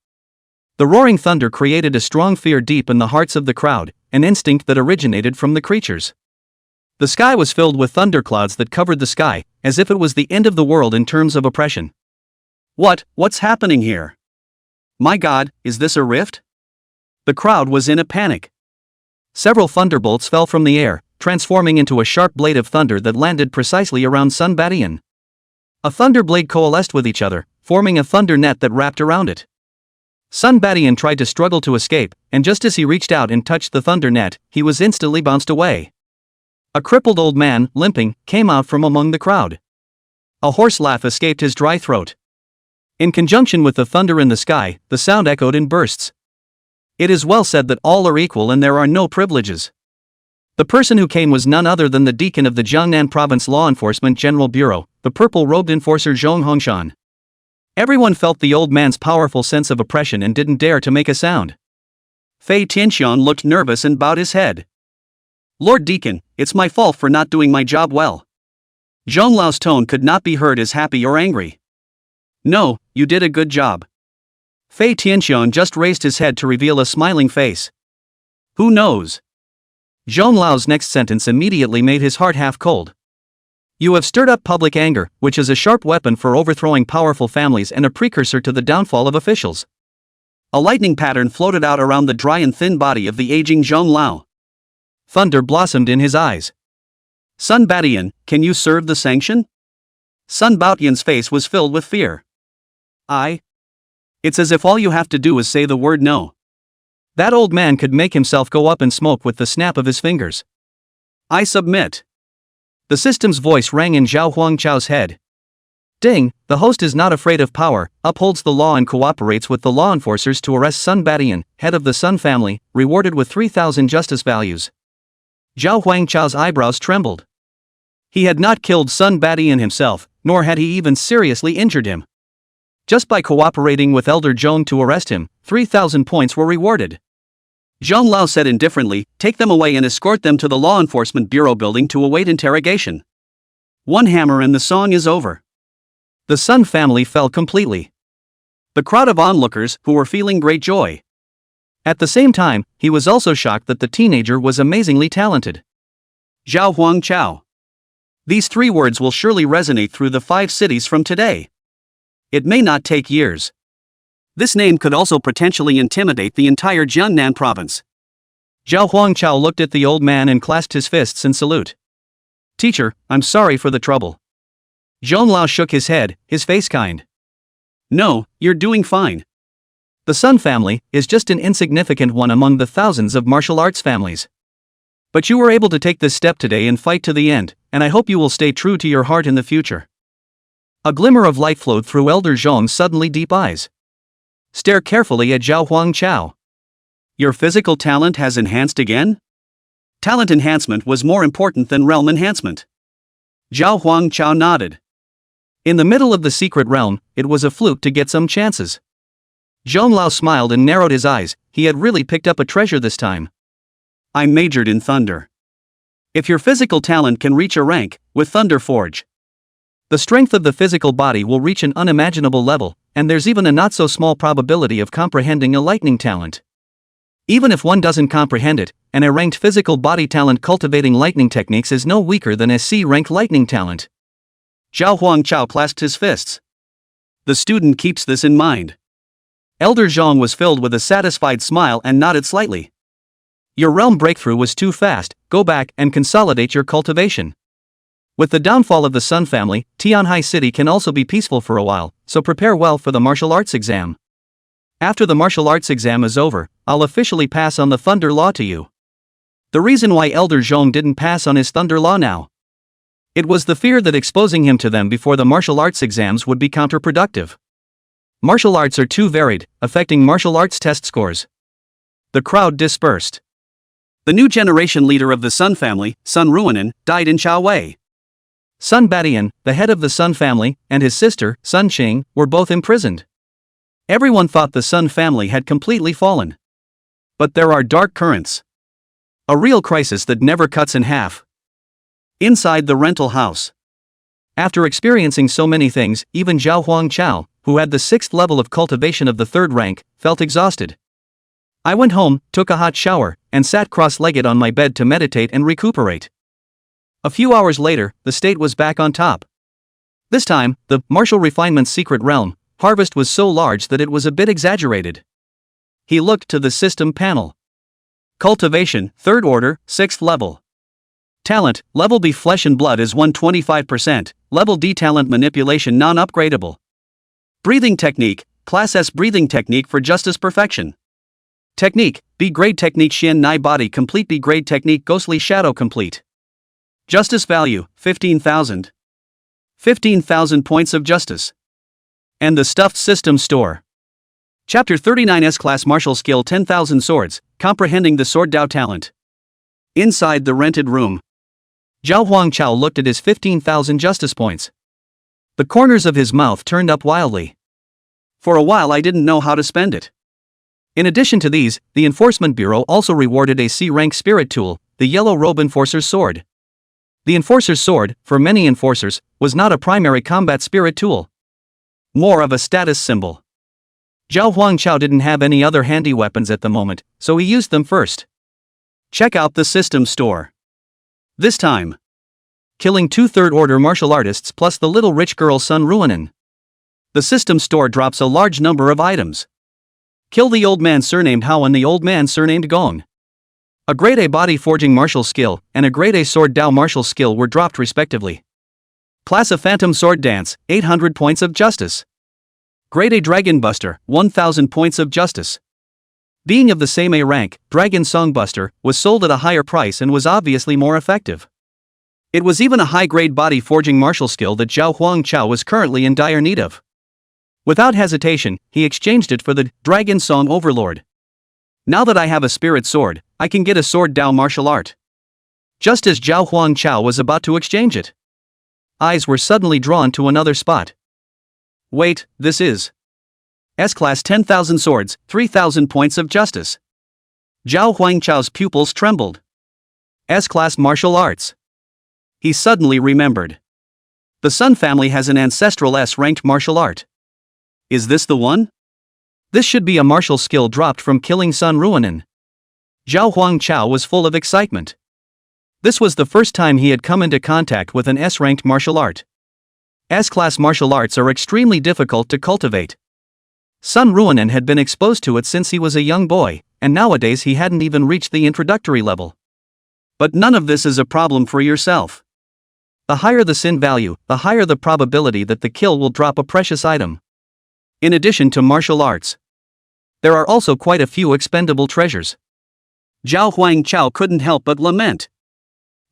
The roaring thunder created a strong fear deep in the hearts of the crowd, an instinct that originated from the creatures. The sky was filled with thunderclouds that covered the sky, as if it was the end of the world in terms of oppression. What's happening here? My God, is this a rift? The crowd was in a panic. Several thunderbolts fell from the air, transforming into a sharp blade of thunder that landed precisely around Sun Badian. A thunder blade coalesced with each other, forming a thunder net that wrapped around it. Sun Badian tried to struggle to escape, and just as he reached out and touched the thunder net, he was instantly bounced away. A crippled old man, limping, came out from among the crowd. A hoarse laugh escaped his dry throat. In conjunction with the thunder in the sky, the sound echoed in bursts. It is well said that all are equal and there are no privileges. The person who came was none other than the deacon of the Jiangnan Province Law Enforcement General Bureau, the purple-robed enforcer Zhong Hongshan. Everyone felt the old man's powerful sense of oppression and didn't dare to make a sound. Fei Tianxian looked nervous and bowed his head. Lord Deacon, it's my fault for not doing my job well. Zhong Lao's tone could not be heard as happy or angry. No, you did a good job. Fei Tianxian just raised his head to reveal a smiling face. Who knows? Zhong Lao's next sentence immediately made his heart half cold. You have stirred up public anger, which is a sharp weapon for overthrowing powerful families and a precursor to the downfall of officials. A lightning pattern floated out around the dry and thin body of the aging Zhong Lao. Thunder blossomed in his eyes. Sun Badian, can you serve the sanction? Sun Baotian's face was filled with fear. It's as if all you have to do is say the word no. That old man could make himself go up in smoke with the snap of his fingers. I submit. The system's voice rang in Zhao Huangchao's head. Ding, the host is not afraid of power, upholds the law and cooperates with the law enforcers to arrest Sun Badian, head of the Sun family, rewarded with 3,000 justice values. Zhao Huangchao's eyebrows trembled. He had not killed Sun Badian himself, nor had he even seriously injured him. Just by cooperating with Elder Zhong to arrest him, 3,000 points were rewarded. Zhong Lao said indifferently, take them away and escort them to the Law Enforcement Bureau building to await interrogation. One hammer and the song is over. The Sun family fell completely. The crowd of onlookers, who were feeling great joy. At the same time, he was also shocked that the teenager was amazingly talented. Zhao Huangchao. These 3 words will surely resonate through the 5 cities from today. It may not take years. This name could also potentially intimidate the entire Jiangnan province. Zhao Huangchao looked at the old man and clasped his fists in salute. Teacher, I'm sorry for the trouble. Zhong Lao shook his head, his face kind. No, you're doing fine. The Sun family is just an insignificant one among the thousands of martial arts families. But you were able to take this step today and fight to the end, and I hope you will stay true to your heart in the future. A glimmer of light flowed through Elder Zhong's suddenly deep eyes. Stare carefully at Zhao Huangchao. Your physical talent has enhanced again? Talent enhancement was more important than realm enhancement. Zhao Huangchao nodded. In the middle of the secret realm, it was a fluke to get some chances. Zhong Lao smiled and narrowed his eyes, he had really picked up a treasure this time. I majored in thunder. If your physical talent can reach a rank, with Thunder Forge, the strength of the physical body will reach an unimaginable level, and there's even a not-so-small probability of comprehending a lightning talent. Even if one doesn't comprehend it, an A-ranked physical body talent cultivating lightning techniques is no weaker than a C-ranked lightning talent. Zhao Huangchao clasped his fists. The student keeps this in mind. Elder Zhong was filled with a satisfied smile and nodded slightly. Your realm breakthrough was too fast, go back and consolidate your cultivation. With the downfall of the Sun family, Tianhai City can also be peaceful for a while, so prepare well for the martial arts exam. After the martial arts exam is over, I'll officially pass on the Thunder Law to you. The reason why Elder Zhong didn't pass on his Thunder Law now. It was the fear that exposing him to them before the martial arts exams would be counterproductive. Martial arts are too varied, affecting martial arts test scores. The crowd dispersed. The new generation leader of the Sun family, Sun Ruanan, died in Chaowei. Sun Badian, the head of the Sun family, and his sister, Sun Qing, were both imprisoned. Everyone thought the Sun family had completely fallen. But there are dark currents. A real crisis that never cuts in half. Inside the rental house. After experiencing so many things, even Zhao Huangchao, who had the 6th level of cultivation of the 3rd rank, felt exhausted. I went home, took a hot shower, and sat cross-legged on my bed to meditate and recuperate. A few hours later, the state was back on top. This time, the martial refinement's secret realm harvest was so large that it was a bit exaggerated. He looked to the system panel. Cultivation, 3rd order, 6th level. Talent, level B flesh and blood is 125%, level D talent manipulation non-upgradable. Breathing technique, class S breathing technique for justice perfection. Technique, B grade technique Xian Nai body complete B grade technique ghostly shadow complete. Justice value, 15,000. 15,000 points of justice. And the stuffed system store. Chapter 39 S-Class Martial Skill 10,000 Swords, Comprehending the Sword Dao Talent. Inside the rented room. Zhao Huangchao looked at his 15,000 justice points. The corners of his mouth turned up wildly. For a while I didn't know how to spend it. In addition to these, the Enforcement Bureau also rewarded a C-rank spirit tool, the Yellow Robe Enforcer's Sword. The Enforcer's Sword, for many enforcers, was not a primary combat spirit tool. More of a status symbol. Zhao Huangchao didn't have any other handy weapons at the moment, so he used them first. Check out the system store. This time, killing 2 third-order martial artists plus the little rich girl Sun Ruanan. The system store drops a large number of items. Kill the old man surnamed Hao and the old man surnamed Gong. A grade A body forging martial skill and a grade A sword Dao martial skill were dropped respectively. Class of Phantom Sword Dance, 800 points of justice. Grade A Dragon Buster, 1000 points of justice. Being of the same A rank, Dragon Song Buster was sold at a higher price and was obviously more effective. It was even a high-grade body forging martial skill that Zhao Huangchao was currently in dire need of. Without hesitation, he exchanged it for the Dragon Song Overlord. Now that I have a spirit sword, I can get a sword Dao martial art. Just as Zhao Huangchao was about to exchange it, eyes were suddenly drawn to another spot. Wait, this is S-Class 10,000 Swords, 3,000 points of justice. Zhao Huangchao's pupils trembled. S-Class Martial Arts. He suddenly remembered. The Sun family has an ancestral S-ranked martial art. Is this the one? This should be a martial skill dropped from killing Sun Ruanan. Zhao Huangchao was full of excitement. This was the first time he had come into contact with an S-ranked martial art. S-Class martial arts are extremely difficult to cultivate. Sun Ruanan had been exposed to it since he was a young boy, and nowadays he hadn't even reached the introductory level. But none of this is a problem for yourself. The higher the sin value, the higher the probability that the kill will drop a precious item. In addition to martial arts, there are also quite a few expendable treasures. Zhao Huangchao couldn't help but lament.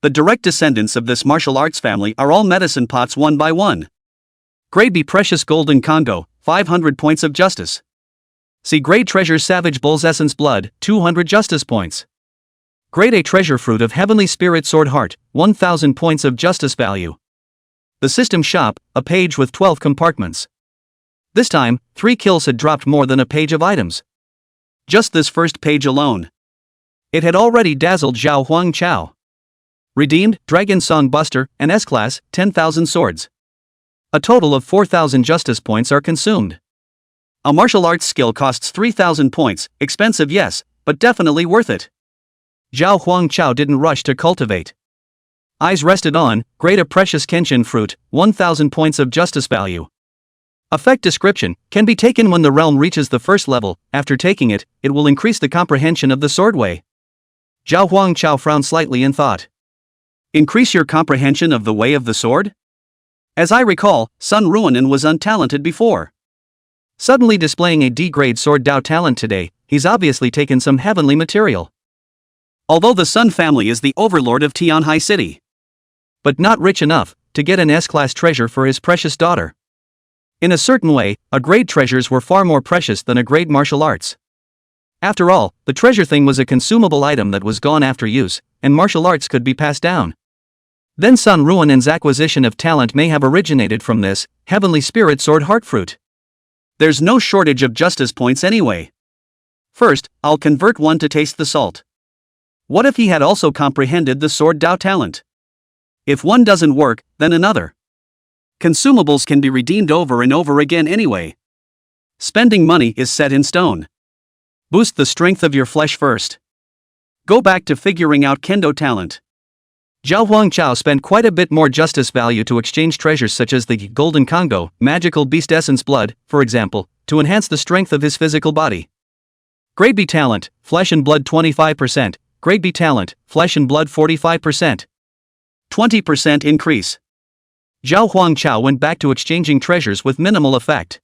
The direct descendants of this martial arts family are all medicine pots one by one. Grade B Precious Golden Congo, 500 points of justice. C Grade Treasure Savage Bull's Essence Blood, 200 justice points. Grade A Treasure Fruit of Heavenly Spirit Sword Heart, 1000 points of justice value. The system shop, a page with 12 compartments. This time, 3 kills had dropped more than a page of items. Just this first page alone. It had already dazzled Zhao Huangchao. Redeemed, Dragon Song Buster, and S-Class, 10,000 swords. A total of 4,000 justice points are consumed. A martial arts skill costs 3,000 points, expensive yes, but definitely worth it. Zhao Huangchao didn't rush to cultivate. Eyes rested on, Grade A Precious Kenshin Fruit, 1,000 points of justice value. Effect description, can be taken when the realm reaches the first level. After taking it, it will increase the comprehension of the swordway. Zhao Huangchao frowned slightly in thought. Increase your comprehension of the way of the sword? As I recall, Sun Ruanan was untalented before. Suddenly displaying a D-grade sword Dao talent today, he's obviously taken some heavenly material. Although the Sun family is the overlord of Tianhai City, but not rich enough to get an S-class treasure for his precious daughter. In a certain way, a grade treasures were far more precious than a grade martial arts. After all, the treasure thing was a consumable item that was gone after use, and martial arts could be passed down. Then Sun Ruanan's acquisition of talent may have originated from this heavenly spirit sword heart fruit. There's no shortage of justice points anyway. First, I'll convert one to taste the salt. What if he had also comprehended the sword Dao talent? If one doesn't work, then another. Consumables can be redeemed over and over again anyway. Spending money is set in stone. Boost the strength of your flesh first. Go back to figuring out kendo talent. Zhao Huangchao spent quite a bit more justice value to exchange treasures such as the Golden Congo, magical beast essence blood, for example, to enhance the strength of his physical body. Grade B talent, flesh and blood 25%, Grade B talent, flesh and blood 45%. 20% increase. Zhao Huangchao went back to exchanging treasures with minimal effect.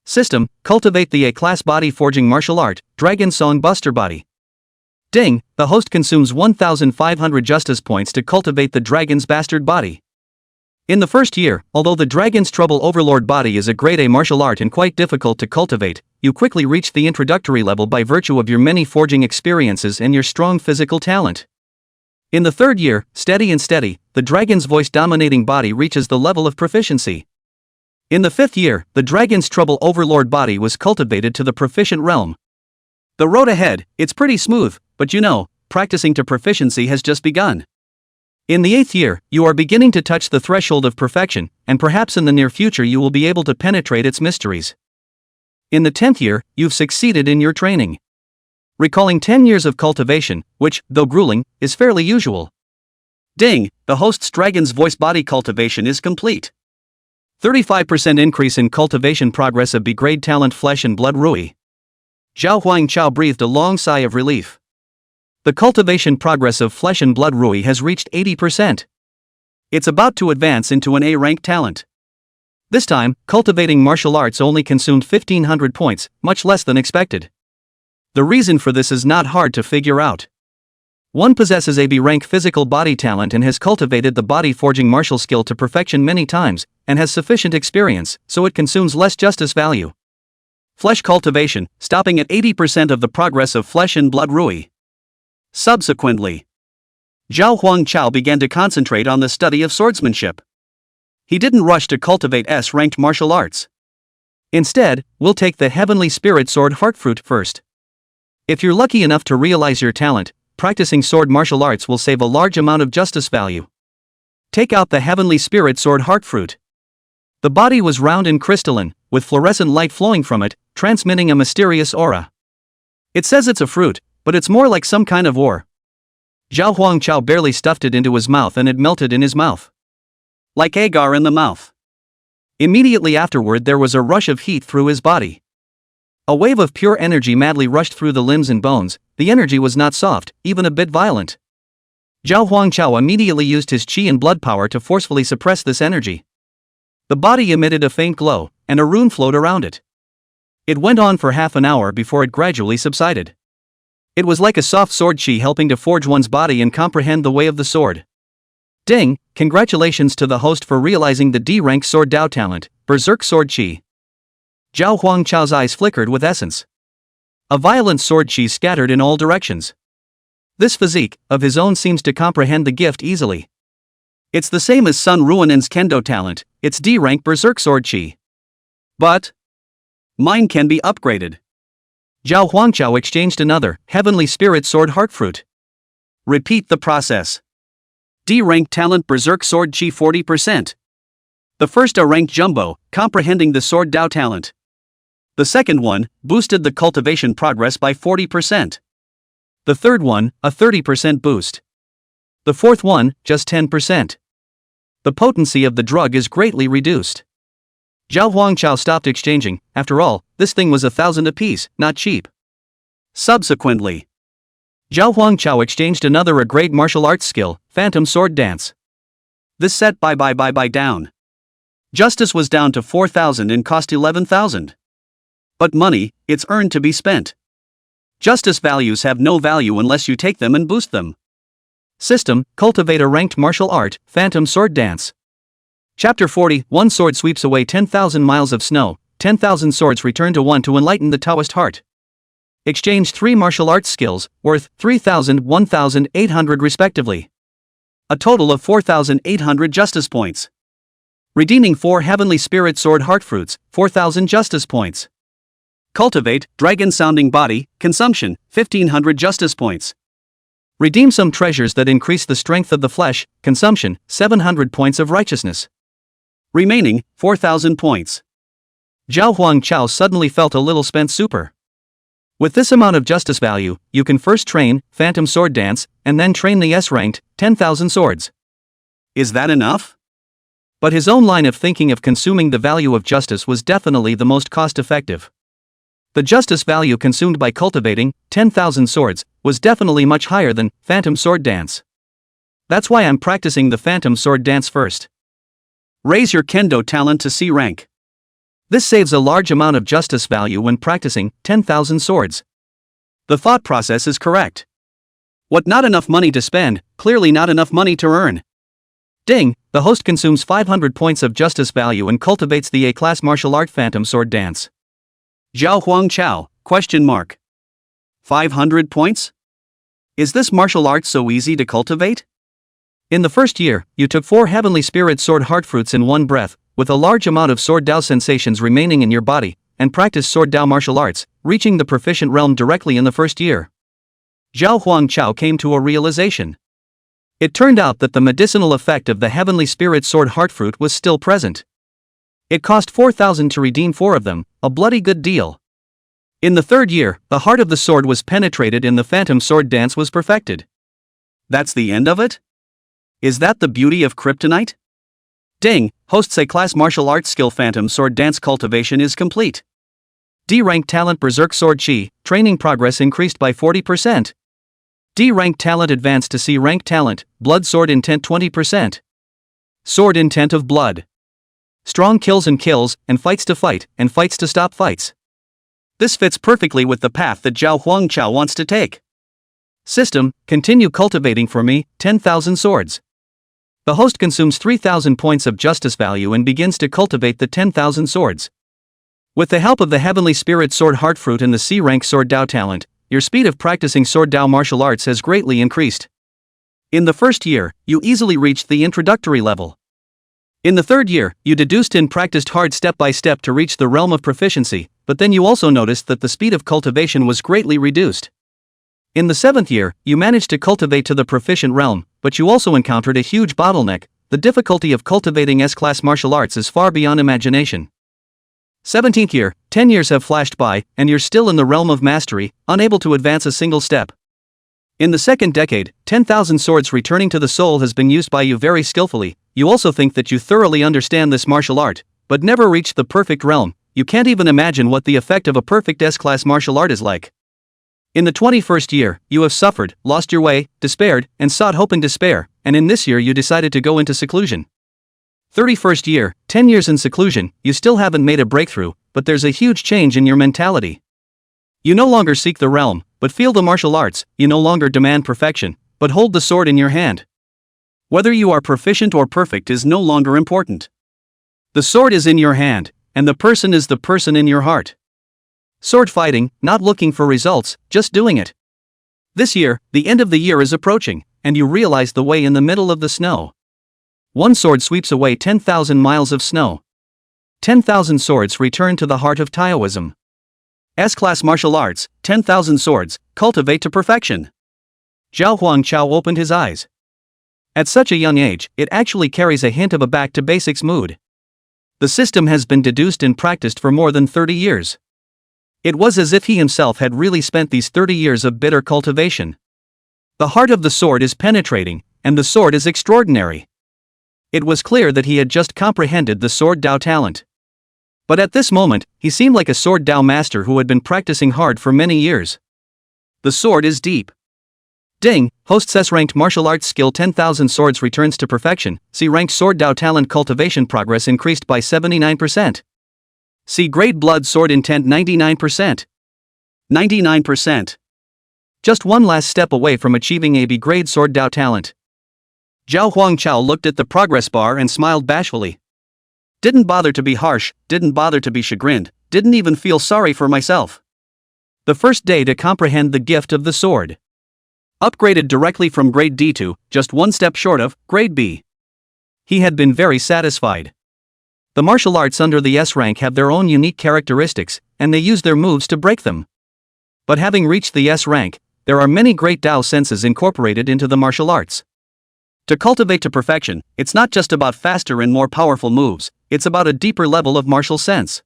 System, cultivate the A-class body forging martial art, Dragon Song Buster body. Ding, the host consumes 1,500 justice points to cultivate the dragon's bastard body. In the first year, although the Dragon's Trouble Overlord body is a grade A martial art and quite difficult to cultivate, you quickly reach the introductory level by virtue of your many forging experiences and your strong physical talent. In the third year, steady, the dragon's voice dominating body reaches the level of proficiency. In the fifth year, the Dragon's Trouble Overlord body was cultivated to the proficient realm. The road ahead, it's pretty smooth, but practicing to proficiency has just begun. In the 8th year, you are beginning to touch the threshold of perfection, and perhaps in the near future you will be able to penetrate its mysteries. In the 10th year, you've succeeded in your training. Recalling 10 years of cultivation, which, though grueling, is fairly usual. Ding, the host's dragon's voice body cultivation is complete. 35% increase in cultivation progress of B-grade talent flesh and blood Rui. Zhao Huangchao breathed a long sigh of relief. The cultivation progress of flesh and blood Rui has reached 80%. It's about to advance into an A-rank talent. This time, cultivating martial arts only consumed 1,500 points, much less than expected. The reason for this is not hard to figure out. One possesses a B-rank physical body talent and has cultivated the body forging martial skill to perfection many times, and has sufficient experience, so it consumes less justice value. Flesh cultivation, stopping at 80% of the progress of flesh and blood Rui. Subsequently, Zhao Huangchao began to concentrate on the study of swordsmanship. He didn't rush to cultivate S-ranked martial arts. Instead, we'll take the Heavenly Spirit Sword Heartfruit first. If you're lucky enough to realize your talent, practicing sword martial arts will save a large amount of justice value. Take out the Heavenly Spirit Sword Heartfruit. The body was round and crystalline, with fluorescent light flowing from it, transmitting a mysterious aura. It says it's a fruit, but it's more like some kind of ore. Zhao Huangchao barely stuffed it into his mouth and it melted in his mouth. Like agar in the mouth. Immediately afterward there was a rush of heat through his body. A wave of pure energy madly rushed through the limbs and bones. The energy was not soft, even a bit violent. Zhao Huangchao immediately used his qi and blood power to forcefully suppress this energy. The body emitted a faint glow, and a rune flowed around it. It went on for half an hour before it gradually subsided. It was like a soft sword qi helping to forge one's body and comprehend the way of the sword. Ding, congratulations to the host for realizing the D-rank sword Dao talent, Berserk Sword Qi. Zhao Huangchao's eyes flickered with essence. A violent sword qi scattered in all directions. This physique, of his own, seems to comprehend the gift easily. It's the same as Sun Ruinen's Kendo talent, it's D-rank Berserk Sword Qi. But mine can be upgraded. Zhao Huangchao exchanged another Heavenly Spirit Sword Heartfruit. Repeat the process. D-rank talent Berserk Sword Qi 40%. The first A-rank Jumbo, comprehending the Sword Dao talent. The second one, boosted the cultivation progress by 40%. The third one, a 30% boost. The fourth one, just 10%. The potency of the drug is greatly reduced. Zhao Huangchao stopped exchanging. After all, this thing was 1,000 apiece, not cheap. Subsequently, Zhao Huangchao exchanged another A-grade martial arts skill, Phantom Sword Dance. This set by down. Justice was down to 4,000 and cost 11,000. But money, it's earned to be spent. Justice values have no value unless you take them and boost them. System, cultivate a ranked martial art, Phantom Sword Dance. Chapter 40, one sword sweeps away 10,000 miles of snow, 10,000 swords return to one to enlighten the Taoist heart. Exchange 3 martial arts skills, worth 3,000, 1,800 respectively. A total of 4,800 justice points. Redeeming 4 Heavenly Spirit Sword Heartfruits, 4,000 justice points. Cultivate, Dragon Sounding Body, consumption, 1,500 justice points. Redeem some treasures that increase the strength of the flesh, consumption, 700 points of righteousness. Remaining, 4,000 points. Zhao Huangchao suddenly felt a little spent super. With this amount of justice value, you can first train, Phantom Sword Dance, and then train the S-ranked, 10,000 swords. Is that enough? But his own line of thinking of consuming the value of justice was definitely the most cost-effective. The justice value consumed by cultivating 10,000 swords was definitely much higher than Phantom Sword Dance. That's why I'm practicing the Phantom Sword Dance first. Raise your kendo talent to C rank. This saves a large amount of justice value when practicing 10,000 swords. The thought process is correct. What, not enough money to spend, clearly not enough money to earn. Ding, the host consumes 500 points of justice value and cultivates the A-class martial art Phantom Sword Dance. Zhao Huang Chao, ? 500 points? Is this martial art so easy to cultivate? In the first year, you took 4 Heavenly Spirit Sword Heartfruits in one breath, with a large amount of Sword Dao sensations remaining in your body, and practiced Sword Dao martial arts, reaching the proficient realm directly in the first year. Zhao Huang Chao came to a realization. It turned out that the medicinal effect of the Heavenly Spirit Sword Heartfruit was still present. It cost 4,000 to redeem 4 of them, a bloody good deal. In the third year, the heart of the sword was penetrated and the Phantom Sword Dance was perfected. That's the end of it? Is that the beauty of kryptonite? Ding, hosts A-class martial arts skill Phantom Sword Dance cultivation is complete. D-rank talent Berserk Sword Chi, training progress increased by 40%. D-rank talent advanced to C-rank talent, Blood Sword Intent 20%. Sword Intent of Blood. Strong kills, and fights to fight, and fights to stop fights. This fits perfectly with the path that Zhao Huang Chao wants to take. System, continue cultivating for me, 10,000 swords. The host consumes 3,000 points of justice value and begins to cultivate the 10,000 swords. With the help of the Heavenly Spirit Sword Heartfruit and the C-rank Sword Dao talent, your speed of practicing Sword Dao martial arts has greatly increased. In the first year, you easily reached the introductory level. In the third year, you deduced and practiced hard step by step to reach the realm of proficiency, but then you also noticed that the speed of cultivation was greatly reduced. In the 7th year, you managed to cultivate to the proficient realm, but you also encountered a huge bottleneck. The difficulty of cultivating S-class martial arts is far beyond imagination. 17th year, 10 years have flashed by, and you're still in the realm of mastery, unable to advance a single step. In the second decade, 10,000 swords returning to the soul has been used by you very skillfully. You also think that you thoroughly understand this martial art, but never reached the perfect realm. You can't even imagine what the effect of a perfect S-class martial art is like. In the 21st year, you have suffered, lost your way, despaired, and sought hope in despair, and in this year you decided to go into seclusion. 31st year, 10 years in seclusion, you still haven't made a breakthrough, but there's a huge change in your mentality. You no longer seek the realm, but feel the martial arts. You no longer demand perfection, but hold the sword in your hand. Whether you are proficient or perfect is no longer important. The sword is in your hand, and the person is the person in your heart. Sword fighting, not looking for results, just doing it. This year, the end of the year is approaching, and you realize the way in the middle of the snow. One sword sweeps away 10,000 miles of snow. 10,000 swords return to the heart of Taoism. S-class martial arts, 10,000 swords, cultivate to perfection. Zhao Huang Chao opened his eyes. At such a young age, it actually carries a hint of a back to basics mood. The system has been deduced and practiced for more than 30 years. It was as if he himself had really spent these 30 years of bitter cultivation. The heart of the sword is penetrating, and the sword is extraordinary. It was clear that he had just comprehended the Sword Dao talent. But at this moment, he seemed like a Sword Dao master who had been practicing hard for many years. The sword is deep. Ding, hosts S-ranked martial arts skill 10,000 swords returns to perfection. C-ranked Sword Dao talent cultivation progress increased by 79%. C-grade blood sword intent 99%. 99%. Just one last step away from achieving a B-grade Sword Dao talent. Zhao Huang Chao looked at the progress bar and smiled bashfully. Didn't bother to be harsh, didn't bother to be chagrined, didn't even feel sorry for myself. The first day to comprehend the gift of the sword. Upgraded directly from grade D to, just one step short of, grade B. He had been very satisfied. The martial arts under the S rank have their own unique characteristics, and they use their moves to break them. But having reached the S rank, there are many great Dao senses incorporated into the martial arts. To cultivate to perfection, it's not just about faster and more powerful moves, it's about a deeper level of martial sense.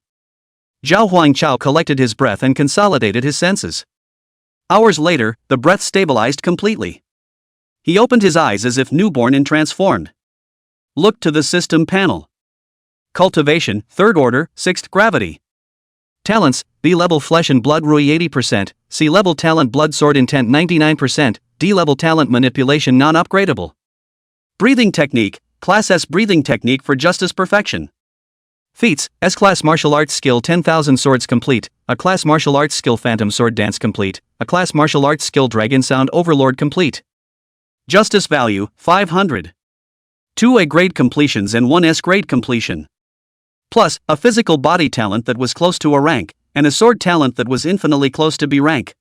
Zhao Huang Chao collected his breath and consolidated his senses. Hours later, the breath stabilized completely. He opened his eyes as if newborn and transformed. Look to the system panel. Cultivation, 3rd order, 6th gravity. Talents, B-level flesh and blood Rui 80%, C-level talent blood sword intent 99%, D-level talent manipulation non-upgradable. Breathing technique, Class S breathing technique for justice perfection. Feats, S-class martial arts skill 10,000 swords complete, a class martial arts skill phantom sword dance complete, a class martial arts skill dragon sound overlord complete. Justice value, 500. 2 A grade completions and 1 S grade completion. Plus, a physical body talent that was close to a rank, and a sword talent that was infinitely close to B rank.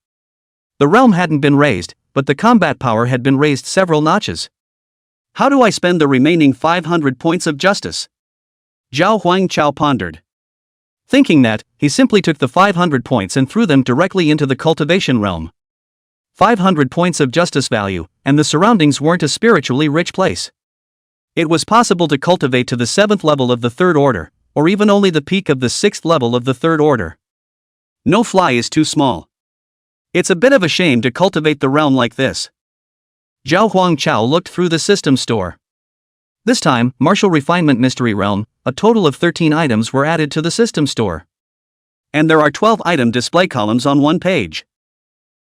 The realm hadn't been raised, but the combat power had been raised several notches. How do I spend the remaining 500 points of justice? Zhao Huangchao pondered. Thinking that, he simply took the 500 points and threw them directly into the cultivation realm. 500 points of justice value, and the surroundings weren't a spiritually rich place. It was possible to cultivate to the 7th level of the 3rd order, or even only the peak of the 6th level of the 3rd order. No fly is too small. It's a bit of a shame to cultivate the realm like this. Zhao Huangchao looked through the system store. This time, Martial Refinement Mystery Realm, a total of 13 items were added to the system store. And there are 12 item display columns on one page.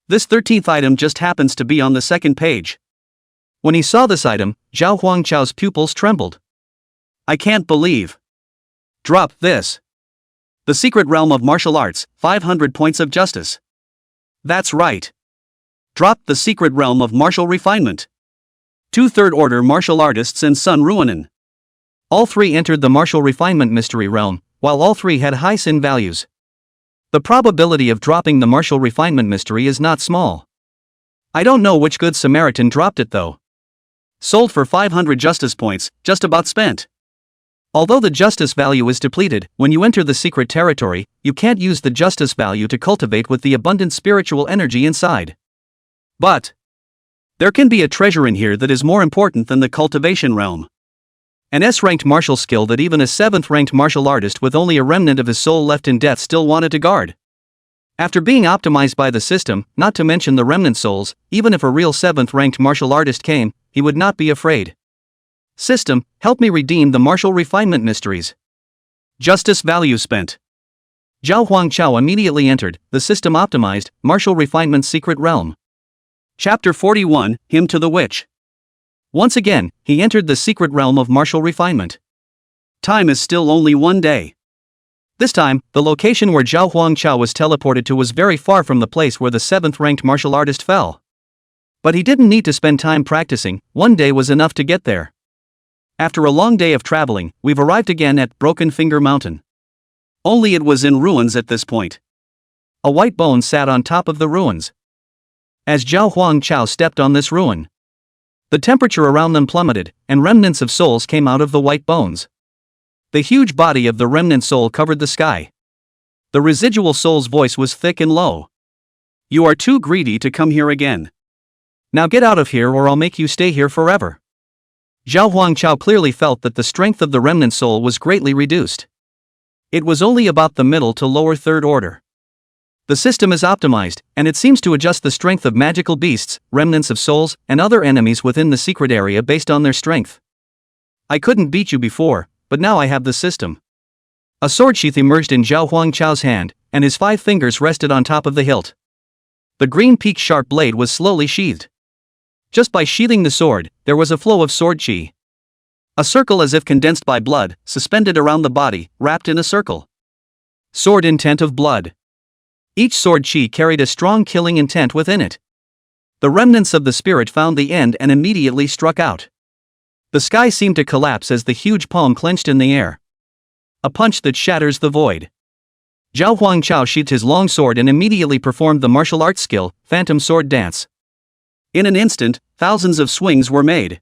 This 13th item just happens to be on the 2nd page. When he saw this item, Zhao Huangchao's pupils trembled. I can't believe. Drop this. The Secret Realm of Martial Arts, 500 points of justice. That's right. Drop the Secret Realm of Martial Refinement. 2 3rd order martial artists and Sun Ruinen. All 3 entered the Martial Refinement Mystery Realm, while all 3 had high sin values. The probability of dropping the Martial Refinement Mystery is not small. I don't know which good Samaritan dropped it though. Sold for 500 justice points, just about spent. Although the justice value is depleted, when you enter the secret territory, you can't use the justice value to cultivate with the abundant spiritual energy inside. But there can be a treasure in here that is more important than the cultivation realm. An S-ranked martial skill that even a 7th-ranked martial artist with only a remnant of his soul left in death still wanted to guard. After being optimized by the system, not to mention the remnant souls, even if a real 7th-ranked martial artist came, he would not be afraid. System, help me redeem the martial refinement mysteries. Justice value spent. Zhao Huangchao immediately entered the system optimized martial refinement secret realm. Chapter 41, Hymn to the Witch. Once again, he entered the secret realm of martial refinement. Time is still only 1 day. This time, the location where Zhao Huangchao was teleported to was very far from the place where the 7th-ranked martial artist fell. But he didn't need to spend time practicing, 1 day was enough to get there. After a long day of traveling, we've arrived again at Broken Finger Mountain. Only it was in ruins at this point. A white bone sat on top of the ruins. As Zhao Huangchao stepped on this ruin, the temperature around them plummeted, and remnants of souls came out of the white bones. The huge body of the remnant soul covered the sky. The residual soul's voice was thick and low. You are too greedy to come here again. Now get out of here or I'll make you stay here forever. Zhao Huangchao clearly felt that the strength of the remnant soul was greatly reduced. It was only about the middle to lower 3rd order. The system is optimized, and it seems to adjust the strength of magical beasts, remnants of souls, and other enemies within the secret area based on their strength. I couldn't beat you before, but now I have the system. A sword sheath emerged in Zhao Huangchao's hand, and his 5 fingers rested on top of the hilt. The green peaked sharp blade was slowly sheathed. Just by sheathing the sword, there was a flow of sword chi. A circle as if condensed by blood, suspended around the body, wrapped in a circle. Sword intent of blood. Each sword chi carried a strong killing intent within it. The remnants of the spirit found the end and immediately struck out. The sky seemed to collapse as the huge palm clenched in the air. A punch that shatters the void. Zhao Huangchao sheathed his long sword and immediately performed the martial arts skill, Phantom Sword Dance. In an instant, thousands of swings were made.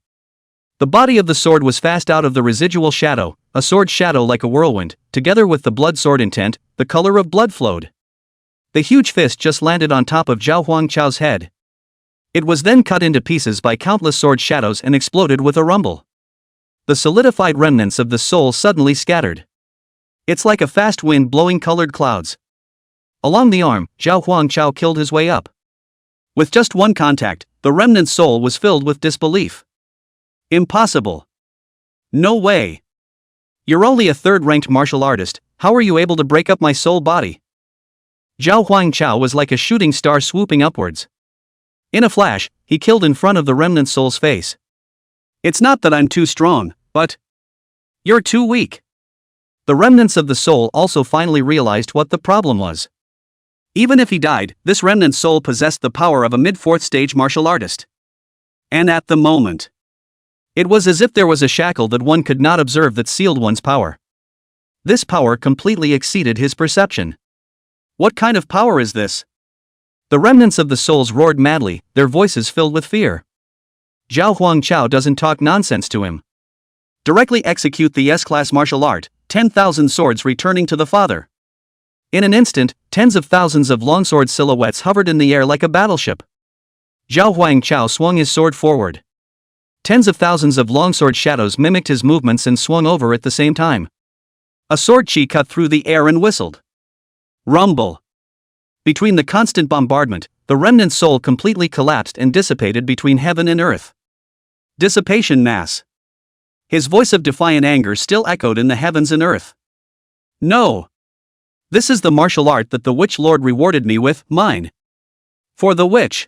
The body of the sword was fast out of the residual shadow, a sword shadow like a whirlwind, together with the blood sword intent, the color of blood flowed. The huge fist just landed on top of Zhao Huangchao's head. It was then cut into pieces by countless sword shadows and exploded with a rumble. The solidified remnants of the soul suddenly scattered. It's like a fast wind blowing colored clouds. Along the arm, Zhao Huangchao killed his way up. With just one contact, The remnant's soul was filled with disbelief. Impossible. No way. You're only a third-ranked martial artist, how are you able to break up my soul body? Zhao Huangchao was like a shooting star swooping upwards. In a flash, he killed in front of the remnant soul's face. It's not that I'm too strong, but you're too weak. The remnants of the soul also finally realized what the problem was. Even if he died, this remnant soul possessed the power of a mid-fourth stage martial artist. And at the moment, it was as if there was a shackle that one could not observe that sealed one's power. This power completely exceeded his perception. What kind of power is this? The remnants of the souls roared madly, their voices filled with fear. Zhao Huangchao doesn't talk nonsense to him. Directly execute the S-class martial art, 10,000 swords returning to the father. In an instant, tens of thousands of longsword silhouettes hovered in the air like a battleship. Zhao Huangchao swung his sword forward. Tens of thousands of longsword shadows mimicked his movements and swung over at the same time. A sword chi cut through the air and whistled. Rumble. Between the constant bombardment, the remnant soul completely collapsed and dissipated between heaven and earth. Dissipation mass. His voice of defiant anger still echoed in the heavens and earth. No. This is the martial art that the Witch Lord rewarded me with, mine. For the witch.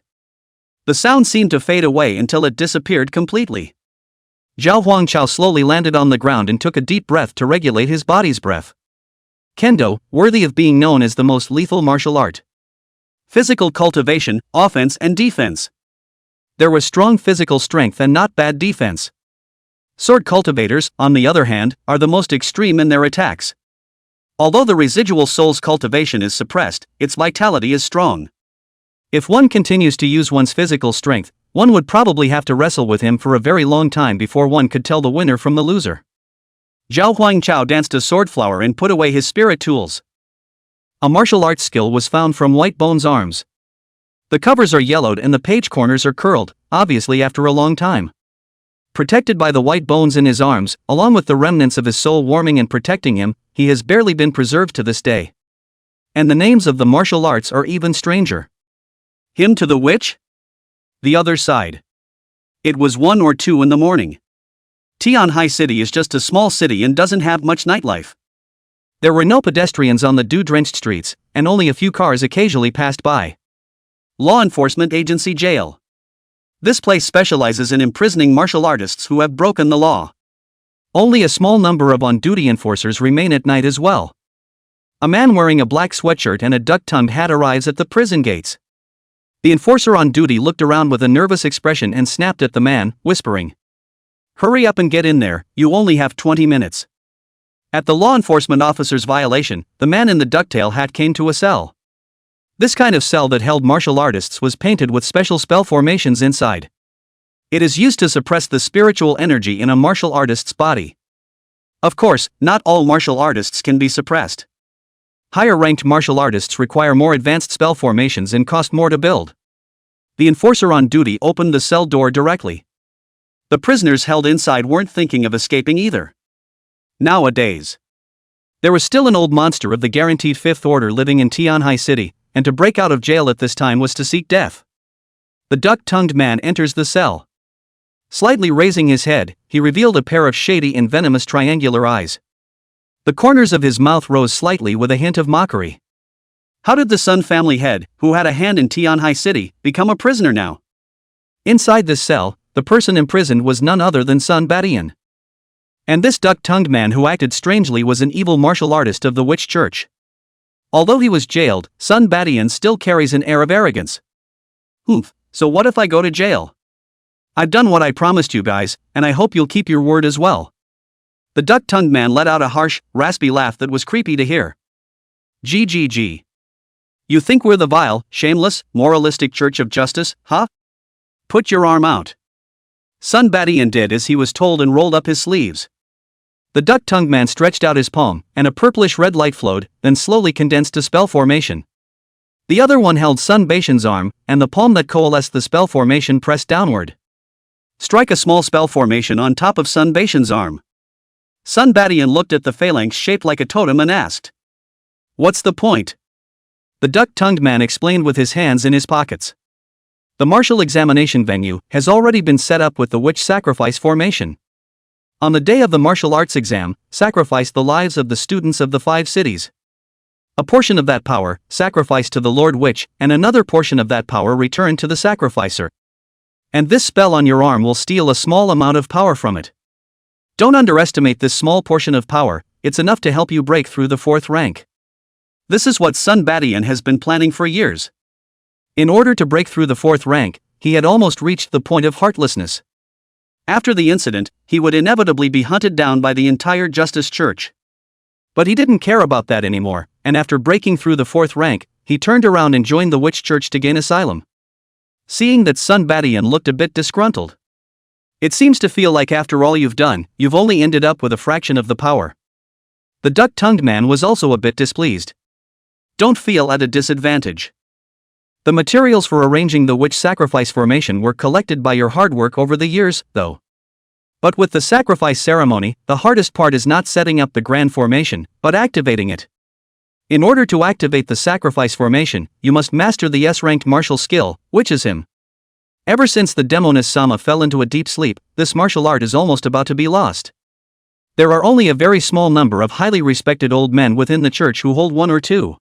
The sound seemed to fade away until it disappeared completely. Zhao Huangchao slowly landed on the ground and took a deep breath to regulate his body's breath. Kendo, worthy of being known as the most lethal martial art. Physical cultivation, offense and defense. There was strong physical strength and not bad defense. Sword cultivators, on the other hand, are the most extreme in their attacks. Although the residual soul's cultivation is suppressed, its vitality is strong. If one continues to use one's physical strength, one would probably have to wrestle with him for a very long time before one could tell the winner from the loser. Zhao Huangchao danced a sword flower and put away his spirit tools. A martial arts skill was found from White Bone's arms. The covers are yellowed and the page corners are curled, obviously after a long time. Protected by the white bones in his arms, along with the remnants of his soul warming and protecting him, he has barely been preserved to this day. And the names of the martial arts are even stranger. Him to the witch? The other side. It was 1 or 2 in the morning. Tianhai City is just a small city and doesn't have much nightlife. There were no pedestrians on the dew-drenched streets, and only a few cars occasionally passed by. Law Enforcement Agency Jail. This place specializes in imprisoning martial artists who have broken the law. Only a small number of on-duty enforcers remain at night as well. A man wearing a black sweatshirt and a duck-tongued hat arrives at the prison gates. The enforcer on duty looked around with a nervous expression and snapped at the man, whispering, "Hurry up and get in there, you only have 20 minutes. At the law enforcement officer's violation, the man in the ducktail hat came to a cell. This kind of cell that held martial artists was painted with special spell formations inside. It is used to suppress the spiritual energy in a martial artist's body. Of course, not all martial artists can be suppressed. Higher-ranked martial artists require more advanced spell formations and cost more to build. The enforcer on duty opened the cell door directly. The prisoners held inside weren't thinking of escaping either. Nowadays, there was still an old monster of the guaranteed Fifth Order living in Tianhai City, and to break out of jail at this time was to seek death. The duck-tongued man enters the cell. Slightly raising his head, he revealed a pair of shady and venomous triangular eyes. The corners of his mouth rose slightly with a hint of mockery. How did the Sun family head, who had a hand in Tianhai City, become a prisoner now? Inside this cell, the person imprisoned was none other than Sun Badian. And this duck-tongued man who acted strangely was an evil martial artist of the Witch Church. Although he was jailed, Sun Badian still carries an air of arrogance. So what if I go to jail? I've done what I promised you guys, and I hope you'll keep your word as well. The duck-tongued man let out a harsh, raspy laugh that was creepy to hear. GGG. You think we're the vile, shameless, moralistic Church of Justice, huh? Put your arm out. Sun Badian did as he was told and rolled up his sleeves. The duck-tongued man stretched out his palm, and a purplish-red light flowed, then slowly condensed to spell formation. The other one held Sun Baishan's arm, and the palm that coalesced the spell formation pressed downward. Strike a small spell formation on top of Sun Baishan's arm. Sun Badian looked at the phalanx shaped like a totem and asked, "What's the point?" The duck-tongued man explained with his hands in his pockets. The martial examination venue has already been set up with the witch sacrifice formation. On the day of the martial arts exam, sacrifice the lives of the students of the 5 cities. A portion of that power, sacrificed to the Lord Witch, and another portion of that power returned to the sacrificer. And this spell on your arm will steal a small amount of power from it. Don't underestimate this small portion of power, it's enough to help you break through the 4th rank. This is what Sun Badian has been planning for years. In order to break through the 4th rank, he had almost reached the point of heartlessness. After the incident, he would inevitably be hunted down by the entire Justice Church. But he didn't care about that anymore, and after breaking through the 4th rank, he turned around and joined the Witch Church to gain asylum. Seeing that Sun Badian looked a bit disgruntled. It seems to feel like after all you've done, you've only ended up with a fraction of the power. The duck-tongued man was also a bit displeased. Don't feel at a disadvantage. The materials for arranging the witch sacrifice formation were collected by your hard work over the years, though. But with the sacrifice ceremony, the hardest part is not setting up the grand formation, but activating it. In order to activate the sacrifice formation, you must master the S-ranked martial skill, Witchism. Ever since the Demoness Sama fell into a deep sleep, this martial art is almost about to be lost. There are only a very small number of highly respected old men within the church who hold 1 or 2.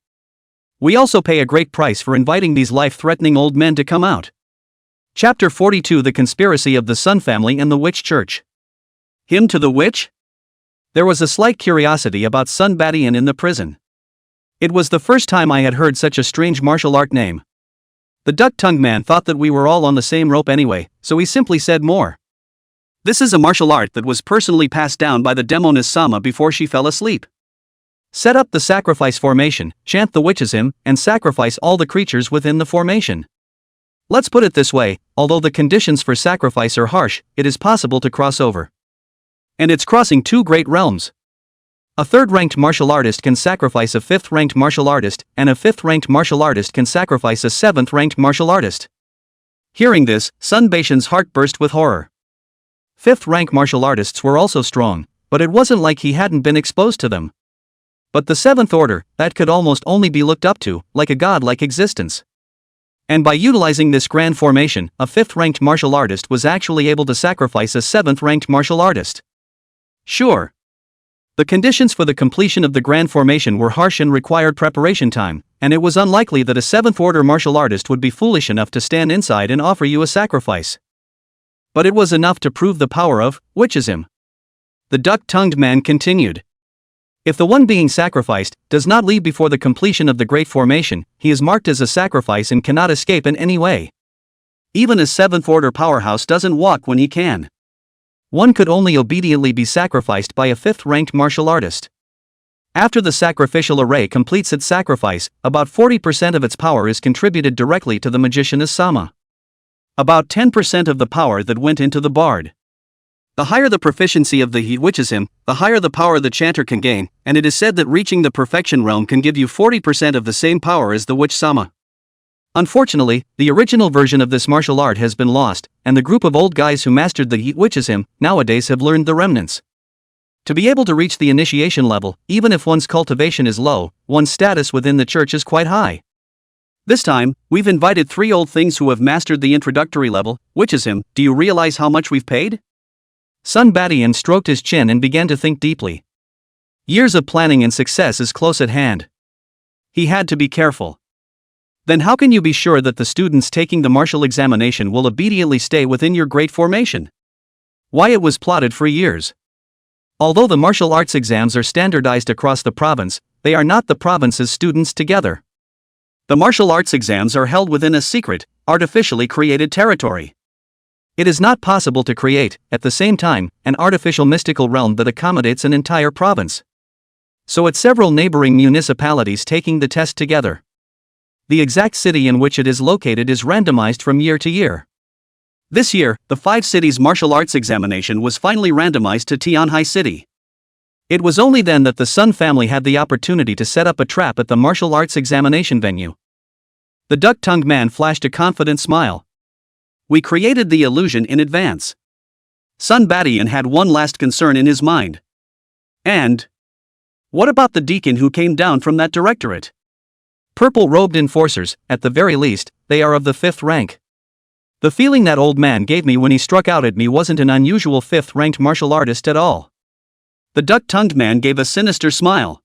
We also pay a great price for inviting these life-threatening old men to come out. Chapter 42: The Conspiracy of the Sun Family and the Witch Church. Him to the witch? There was a slight curiosity about Sun Badian in the prison. It was the first time I had heard such a strange martial art name. The duck-tongued man thought that we were all on the same rope anyway, so he simply said more. This is a martial art that was personally passed down by the Demoness Sama before she fell asleep. Set up the sacrifice formation, chant the Witchism, and sacrifice all the creatures within the formation. Let's put it this way, although the conditions for sacrifice are harsh, it is possible to cross over. And it's crossing 2 great realms. A 3rd-ranked martial artist can sacrifice a 5th-ranked martial artist, and a 5th-ranked martial artist can sacrifice a 7th-ranked martial artist. Hearing this, Sun Baishan's heart burst with horror. 5th-rank martial artists were also strong, but it wasn't like he hadn't been exposed to them. But the 7th order, that could almost only be looked up to, like a godlike existence. And by utilizing this grand formation, a 5th-ranked martial artist was actually able to sacrifice a 7th-ranked martial artist. Sure. The conditions for the completion of the grand formation were harsh and required preparation time, and it was unlikely that a 7th-order martial artist would be foolish enough to stand inside and offer you a sacrifice. But it was enough to prove the power of Witchism. The duck-tongued man continued. If the one being sacrificed does not leave before the completion of the great formation, he is marked as a sacrifice and cannot escape in any way. Even a 7th-order powerhouse doesn't walk when he can. One could only obediently be sacrificed by a 5th-ranked martial artist. After the sacrificial array completes its sacrifice, about 40% of its power is contributed directly to the Magicianess Sama. About 10% of the power that went into the bard. The higher the proficiency of the Witchism, the higher the power the chanter can gain, and it is said that reaching the perfection realm can give you 40% of the same power as the Witch Sama. Unfortunately, the original version of this martial art has been lost, and the group of old guys who mastered the Witchism nowadays have learned the remnants. To be able to reach the initiation level, even if one's cultivation is low, one's status within the church is quite high. This time, we've invited 3 old things who have mastered the introductory level, Witchism. Do you realize how much we've paid? Sun Badian stroked his chin and began to think deeply. Years of planning and success is close at hand. He had to be careful. Then how can you be sure that the students taking the martial examination will obediently stay within your great formation? Why, it was plotted for years. Although the martial arts exams are standardized across the province, they are not the province's students together. The martial arts exams are held within a secret, artificially created territory. It is not possible to create, at the same time, an artificial mystical realm that accommodates an entire province. So it's several neighboring municipalities taking the test together. The exact city in which it is located is randomized from year to year. This year, the 5 cities' martial arts examination was finally randomized to Tianhai City. It was only then that the Sun family had the opportunity to set up a trap at the martial arts examination venue. The duck-tongued man flashed a confident smile. We created the illusion in advance. Sun Badian had one last concern in his mind. And what about the deacon who came down from that directorate? Purple-robed enforcers, at the very least, they are of the 5th rank. The feeling that old man gave me when he struck out at me wasn't an unusual 5th-ranked martial artist at all. The duck-tongued man gave a sinister smile.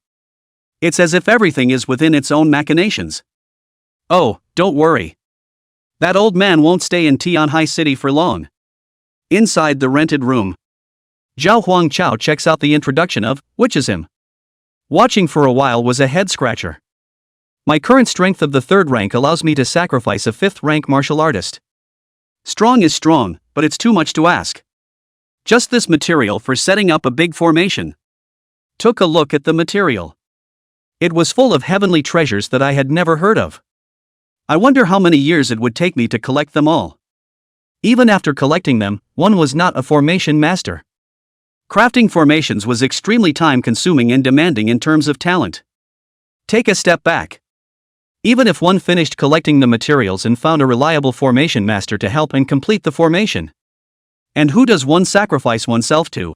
It's as if everything is within its own machinations. Oh, don't worry. That old man won't stay in Tianhai City for long. Inside the rented room, Zhao Huangchao checks out the introduction of, which is him. Watching for a while was a head-scratcher. My current strength of the 3rd rank allows me to sacrifice a 5th-rank martial artist. Strong is strong, but it's too much to ask. Just this material for setting up a big formation. Took a look at the material. It was full of heavenly treasures that I had never heard of. I wonder how many years it would take me to collect them all. Even after collecting them, one was not a formation master. Crafting formations was extremely time-consuming and demanding in terms of talent. Take a step back. Even if one finished collecting the materials and found a reliable formation master to help and complete the formation. And who does one sacrifice oneself to?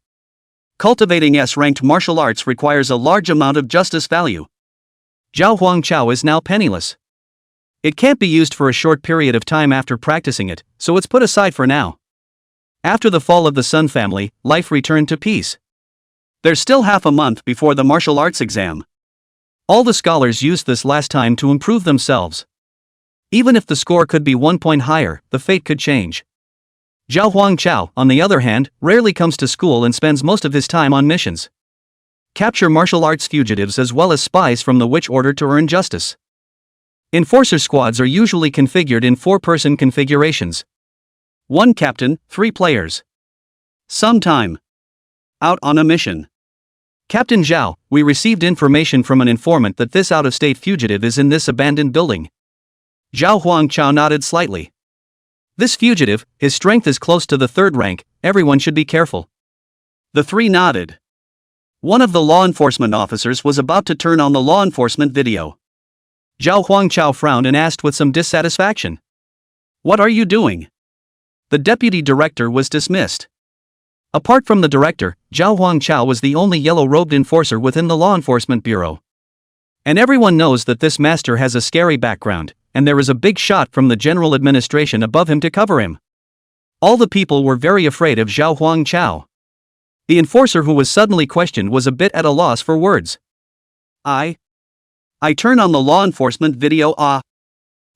Cultivating S-ranked martial arts requires a large amount of justice value. Zhao Huangchao is now penniless. It can't be used for a short period of time after practicing it, so it's put aside for now. After the fall of the Sun family, life returned to peace. There's still half a month before the martial arts exam. All the scholars used this last time to improve themselves. Even if the score could be 1 point higher, the fate could change. Zhao Huangchao, on the other hand, rarely comes to school and spends most of his time on missions. Capture martial arts fugitives as well as spies from the Witch Order to earn justice. Enforcer squads are usually configured in 4-person configurations. 1 captain, 3 players. Sometime. Out on a mission. Captain Zhao, we received information from an informant that this out-of-state fugitive is in this abandoned building. Zhao Huangchao nodded slightly. This fugitive, his strength is close to the 3rd rank, everyone should be careful. The 3 nodded. One of the law enforcement officers was about to turn on the law enforcement video. Zhao Huangchao frowned and asked with some dissatisfaction. What are you doing? The deputy director was dismissed. Apart from the director, Zhao Huangchao was the only yellow-robed enforcer within the law enforcement bureau. And everyone knows that this master has a scary background, and there is a big shot from the general administration above him to cover him. All the people were very afraid of Zhao Huangchao. The enforcer who was suddenly questioned was a bit at a loss for words. I turn on the law enforcement video.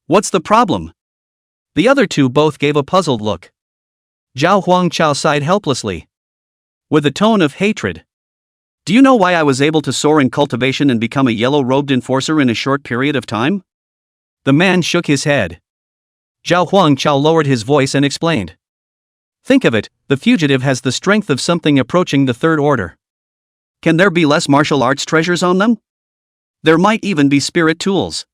What's the problem? The other 2 both gave a puzzled look. Zhao Huangchao sighed helplessly. With a tone of hatred. Do you know why I was able to soar in cultivation and become a yellow-robed enforcer in a short period of time? The man shook his head. Zhao Huangchao lowered his voice and explained. Think of it, the fugitive has the strength of something approaching the 3rd order. Can there be less martial arts treasures on them? There might even be spirit tools.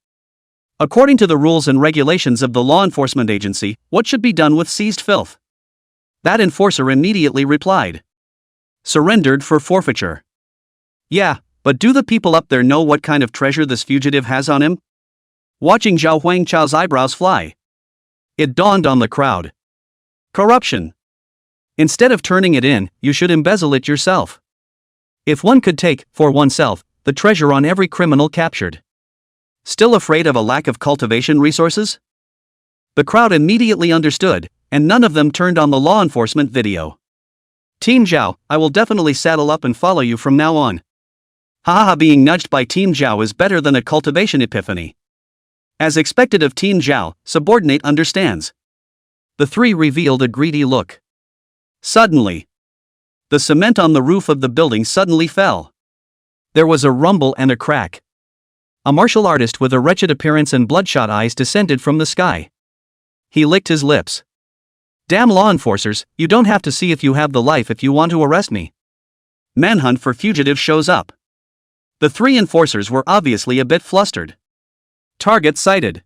According to the rules and regulations of the law enforcement agency, what should be done with seized filth? That enforcer immediately replied. Surrendered for forfeiture. Yeah, but do the people up there know what kind of treasure this fugitive has on him? Watching Zhao Huangchao's eyebrows fly. It dawned on the crowd. Corruption. Instead of turning it in, you should embezzle it yourself. If one could take, for oneself, the treasure on every criminal captured. Still afraid of a lack of cultivation resources? The crowd immediately understood, and none of them turned on the law enforcement video. Team Zhao, I will definitely saddle up and follow you from now on. Haha, being nudged by Team Zhao is better than a cultivation epiphany. As expected of Team Zhao, subordinate understands. The 3 revealed a greedy look. Suddenly, the cement on the roof of the building suddenly fell. There was a rumble and a crack. A martial artist with a wretched appearance and bloodshot eyes descended from the sky. He licked his lips. Damn law enforcers, you don't have to see if you have the life if you want to arrest me. Manhunt for fugitive shows up. The 3 enforcers were obviously a bit flustered. Target sighted.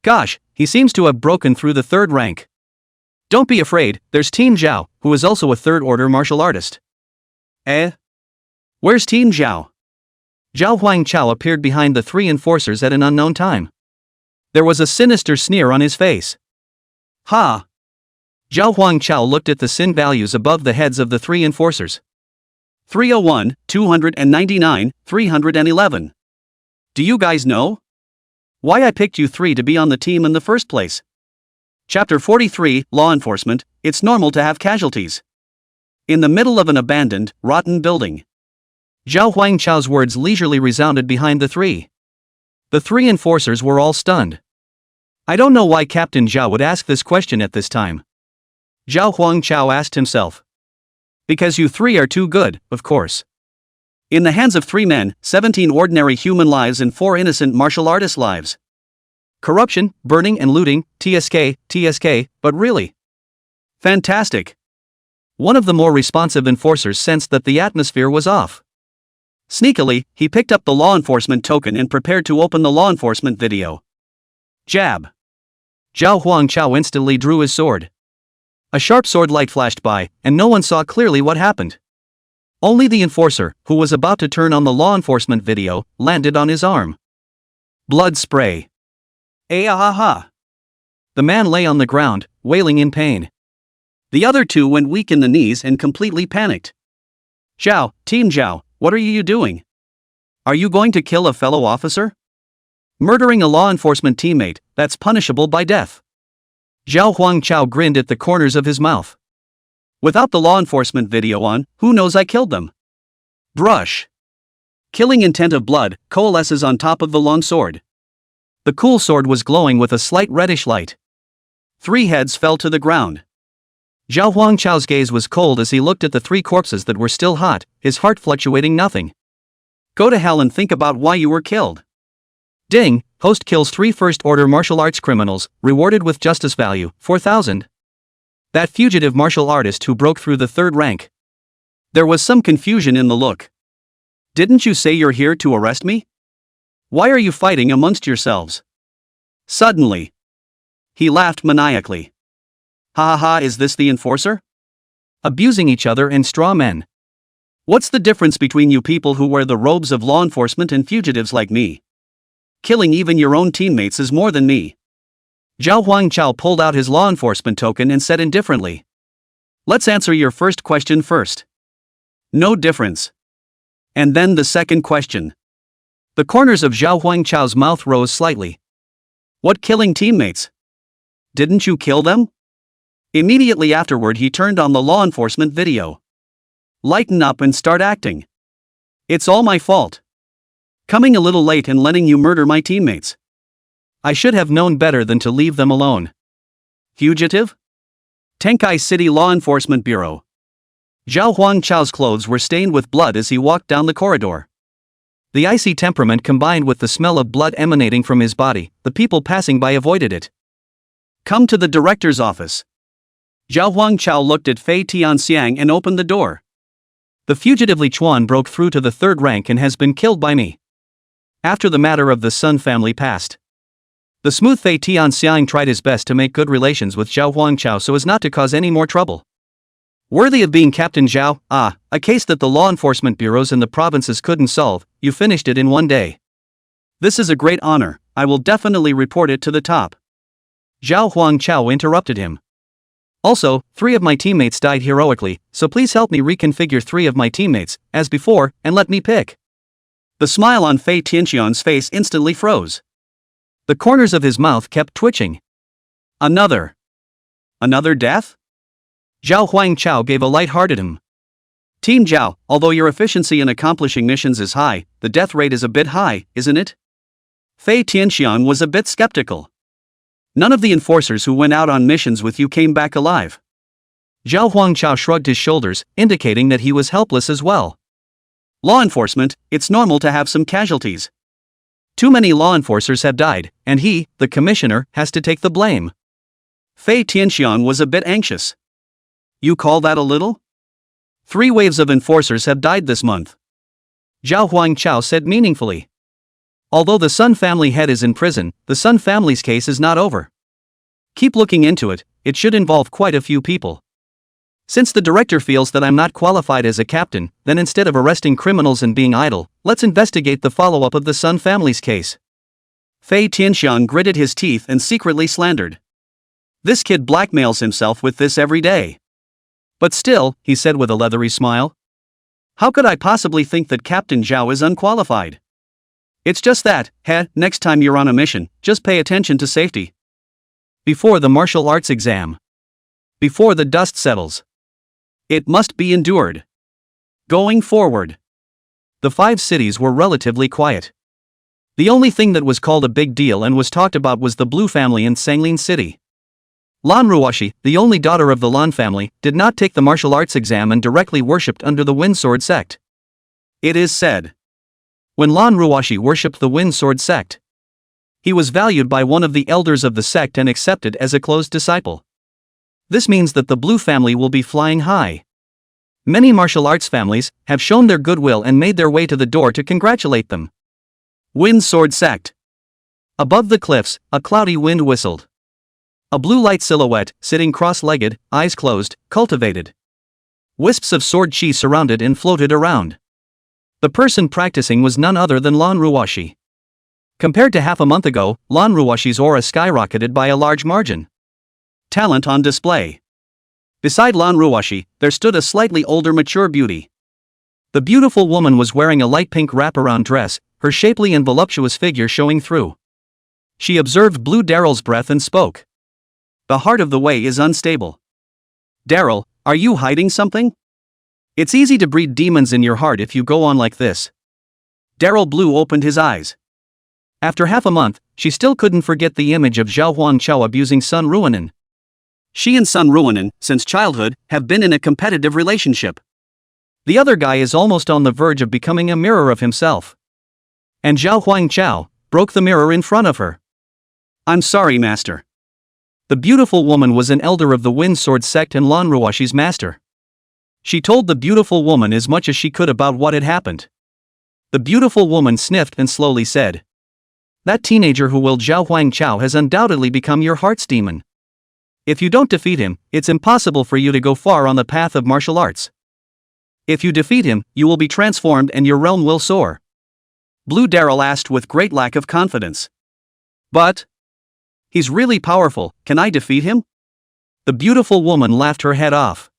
Gosh, he seems to have broken through the 3rd rank. Don't be afraid, there's Team Zhao, who is also a 3rd order martial artist. Where's Team Zhao? Zhao Huangchao appeared behind the 3 enforcers at an unknown time. There was a sinister sneer on his face. Ha! Zhao Huangchao looked at the sin values above the heads of the 3 enforcers. 301, 299, 311. Do you guys know why I picked you 3 to be on the team in the first place? Chapter 43, Law Enforcement, It's Normal to Have Casualties. In the middle of an abandoned, rotten building. Zhao Huangchao's words leisurely resounded behind the three. The three enforcers were all stunned. I don't know why Captain Zhao would ask this question at this time. Zhao Huangchao asked himself. Because you three are too good, of course. In the hands of 3 men, 17 ordinary human lives and 4 innocent martial artist lives. Corruption, burning and looting, TSK, but really. Fantastic. One of the more responsive enforcers sensed that the atmosphere was off. Sneakily, he picked up the law enforcement token and prepared to open the law enforcement video. Jab. Zhao Huangchao instantly drew his sword. A sharp sword light flashed by, and no one saw clearly what happened. Only the enforcer, who was about to turn on the law enforcement video, landed on his arm. Blood spray. Ah-ha-ha. The man lay on the ground, wailing in pain. The other 2 went weak in the knees and completely panicked. Zhao, Team Zhao, what are you doing? Are you going to kill a fellow officer? Murdering a law enforcement teammate, that's punishable by death. Zhao Huangchao grinned at the corners of his mouth. Without the law enforcement video on, who knows I killed them? Brush. Killing intent of blood coalesces on top of the long sword. The cool sword was glowing with a slight reddish light. 3 heads fell to the ground. Zhao Huangchao's gaze was cold as he looked at the 3 corpses that were still hot, his heart fluctuating nothing. Go to hell and think about why you were killed. Ding, host kills 3 first-order martial arts criminals, rewarded with justice value, 4,000. That fugitive martial artist who broke through the 3rd rank. There was some confusion in the look. Didn't you say you're here to arrest me? Why are you fighting amongst yourselves? Suddenly. He laughed maniacally. Ha ha ha, is this the enforcer? Abusing each other and straw men. What's the difference between you people who wear the robes of law enforcement and fugitives like me? Killing even your own teammates is more than me. Zhao Huangchao pulled out his law enforcement token and said indifferently. Let's answer your first question first. No difference. And then the second question. The corners of Zhao Huangchao's mouth rose slightly. What killing teammates? Didn't you kill them? Immediately afterward he turned on the law enforcement video. Lighten up and start acting. It's all my fault. Coming a little late and letting you murder my teammates. I should have known better than to leave them alone. Fugitive? Tenkai City Law Enforcement Bureau. Zhao Huangchao's clothes were stained with blood as he walked down the corridor. The icy temperament combined with the smell of blood emanating from his body, the people passing by avoided it. Come to the director's office. Zhao Huangchao looked at Fei Tianxiang and opened the door. The fugitive Li Chuan broke through to the 3rd rank and has been killed by me. After the matter of the Sun family passed. The smooth Fei Tianxiang tried his best to make good relations with Zhao Huangchao so as not to cause any more trouble. Worthy of being Captain Zhao, a case that the law enforcement bureaus in the provinces couldn't solve, you finished it in one day. This is a great honor, I will definitely report it to the top. Zhao Huangchao interrupted him. Also, 3 of my teammates died heroically, so please help me reconfigure 3 of my teammates, as before, and let me pick. The smile on Fei Tianxiang's face instantly froze. The corners of his mouth kept twitching. Another death? Zhao Huangchao gave a light-hearted Team Zhao, although your efficiency in accomplishing missions is high, the death rate is a bit high, isn't it? Fei Tianxiang was a bit skeptical. None of the enforcers who went out on missions with you came back alive. Zhao Huangchao shrugged his shoulders, indicating that he was helpless as well. Law enforcement, it's normal to have some casualties. Too many law enforcers have died, and he, the commissioner, has to take the blame. Fei Tianxiang was a bit anxious. You call that a little? 3 waves of enforcers have died this month. Zhao Huangchao said meaningfully. Although the Sun family head is in prison, the Sun family's case is not over. Keep looking into it, it should involve quite a few people. Since the director feels that I'm not qualified as a captain, then instead of arresting criminals and being idle, let's investigate the follow-up of the Sun family's case. Fei Tianxiang gritted his teeth and secretly slandered. This kid blackmails himself with this every day. But still, he said with a leathery smile. How could I possibly think that Captain Zhao is unqualified? It's just that, next time you're on a mission, just pay attention to safety. Before the martial arts exam. Before the dust settles. It must be endured. Going forward. The 5 cities were relatively quiet. The only thing that was called a big deal and was talked about was the Blue family in Sanglin City. Lan Ruoshi, the only daughter of the Lan family, did not take the martial arts exam and directly worshipped under the Wind Sword sect. It is said, when Lan Ruoshi worshipped the Wind Sword sect, he was valued by one of the elders of the sect and accepted as a close disciple. This means that the Blue family will be flying high. Many martial arts families have shown their goodwill and made their way to the door to congratulate them. Wind Sword sect. Above the cliffs, a cloudy wind whistled. A blue light silhouette, sitting cross-legged, eyes closed, cultivated. Wisps of sword chi surrounded and floated around. The person practicing was none other than Lan Ruoshi. Compared to half a month ago, Lan Ruoshi's aura skyrocketed by a large margin. Talent on display. Beside Lan Ruoshi, there stood a slightly older mature beauty. The beautiful woman was wearing a light pink wraparound dress, her shapely and voluptuous figure showing through. She observed Blue Daryl's breath and spoke. The heart of the way is unstable. Daryl, are you hiding something? It's easy to breed demons in your heart if you go on like this. Daryl Blue opened his eyes. After half a month, she still couldn't forget the image of Zhao Huangchao abusing Sun Ruonan. She and Sun Ruonan, since childhood, have been in a competitive relationship. The other guy is almost on the verge of becoming a mirror of himself. And Zhao Huangchao broke the mirror in front of her. I'm sorry, master. The beautiful woman was an elder of the Wind Sword sect and Lan Ruoshi's master. She told the beautiful woman as much as she could about what had happened. The beautiful woman sniffed and slowly said, that teenager who willed Zhao Huangchao has undoubtedly become your heart's demon. If you don't defeat him, it's impossible for you to go far on the path of martial arts. If you defeat him, you will be transformed and your realm will soar. Blue Daryl asked with great lack of confidence. But he's really powerful, can I defeat him? The beautiful woman laughed her head off.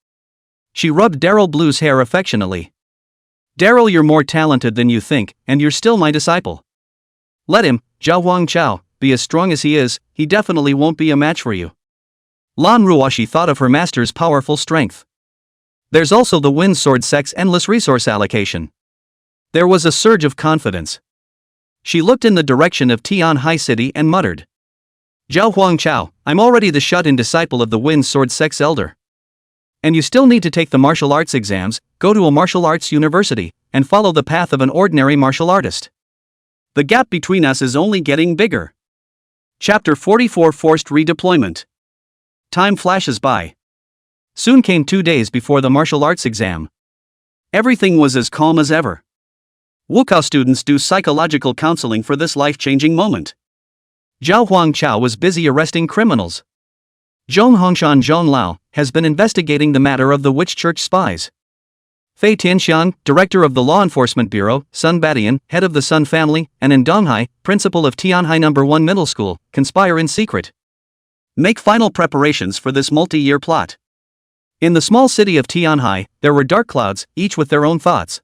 She rubbed Daryl Blue's hair affectionately. Daryl, you're more talented than you think, and you're still my disciple. Let him, Zhao Huangchao, be as strong as he is, he definitely won't be a match for you. Lan Ruoshi thought of her master's powerful strength. There's also the Wind Sword sect's endless resource allocation. There was a surge of confidence. She looked in the direction of Tianhai City and muttered. Zhao Huangchao, I'm already the shut-in disciple of the Wind Sword sect's elder. And you still need to take the martial arts exams, go to a martial arts university, and follow the path of an ordinary martial artist. The gap between us is only getting bigger. Chapter 44 Forced Redeployment. Time flashes by. Soon came 2 days before the martial arts exam. Everything was as calm as ever. Wukao students do psychological counseling for this life-changing moment. Zhao Huangchao was busy arresting criminals. Zhong Hongshan Zhong Lao has been investigating the matter of the Witch Church spies. Fei Tianxian, director of the Law Enforcement Bureau, Sun Badian, head of the Sun family, and Donghai, principal of Tianhai No. 1 Middle School, conspire in secret. Make final preparations for this multi-year plot. In the small city of Tianhai, there were dark clouds, each with their own thoughts.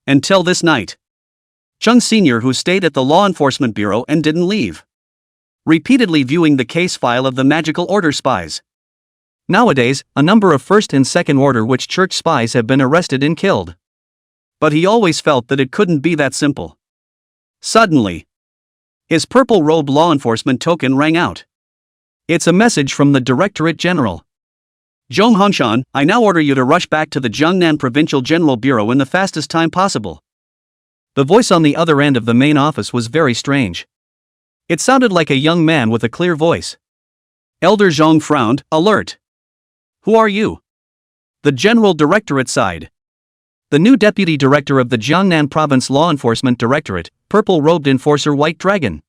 Until this night. Chung Sr., who stayed at the Law Enforcement Bureau and didn't leave. Repeatedly viewing the case file of the Magical Order spies. Nowadays, a number of first and second order Witch Church spies have been arrested and killed. But he always felt that it couldn't be that simple. Suddenly, his purple robe law enforcement token rang out. It's a message from the Directorate General. Zhong Hongshan, I now order you to rush back to the Jiangnan Provincial General Bureau in the fastest time possible. The voice on the other end of the main office was very strange. It sounded like a young man with a clear voice. Elder Zhong frowned, alert. Who are you? The General Directorate sighed. The new Deputy Director of the Jiangnan Province Law Enforcement Directorate, purple-robed enforcer White Dragon.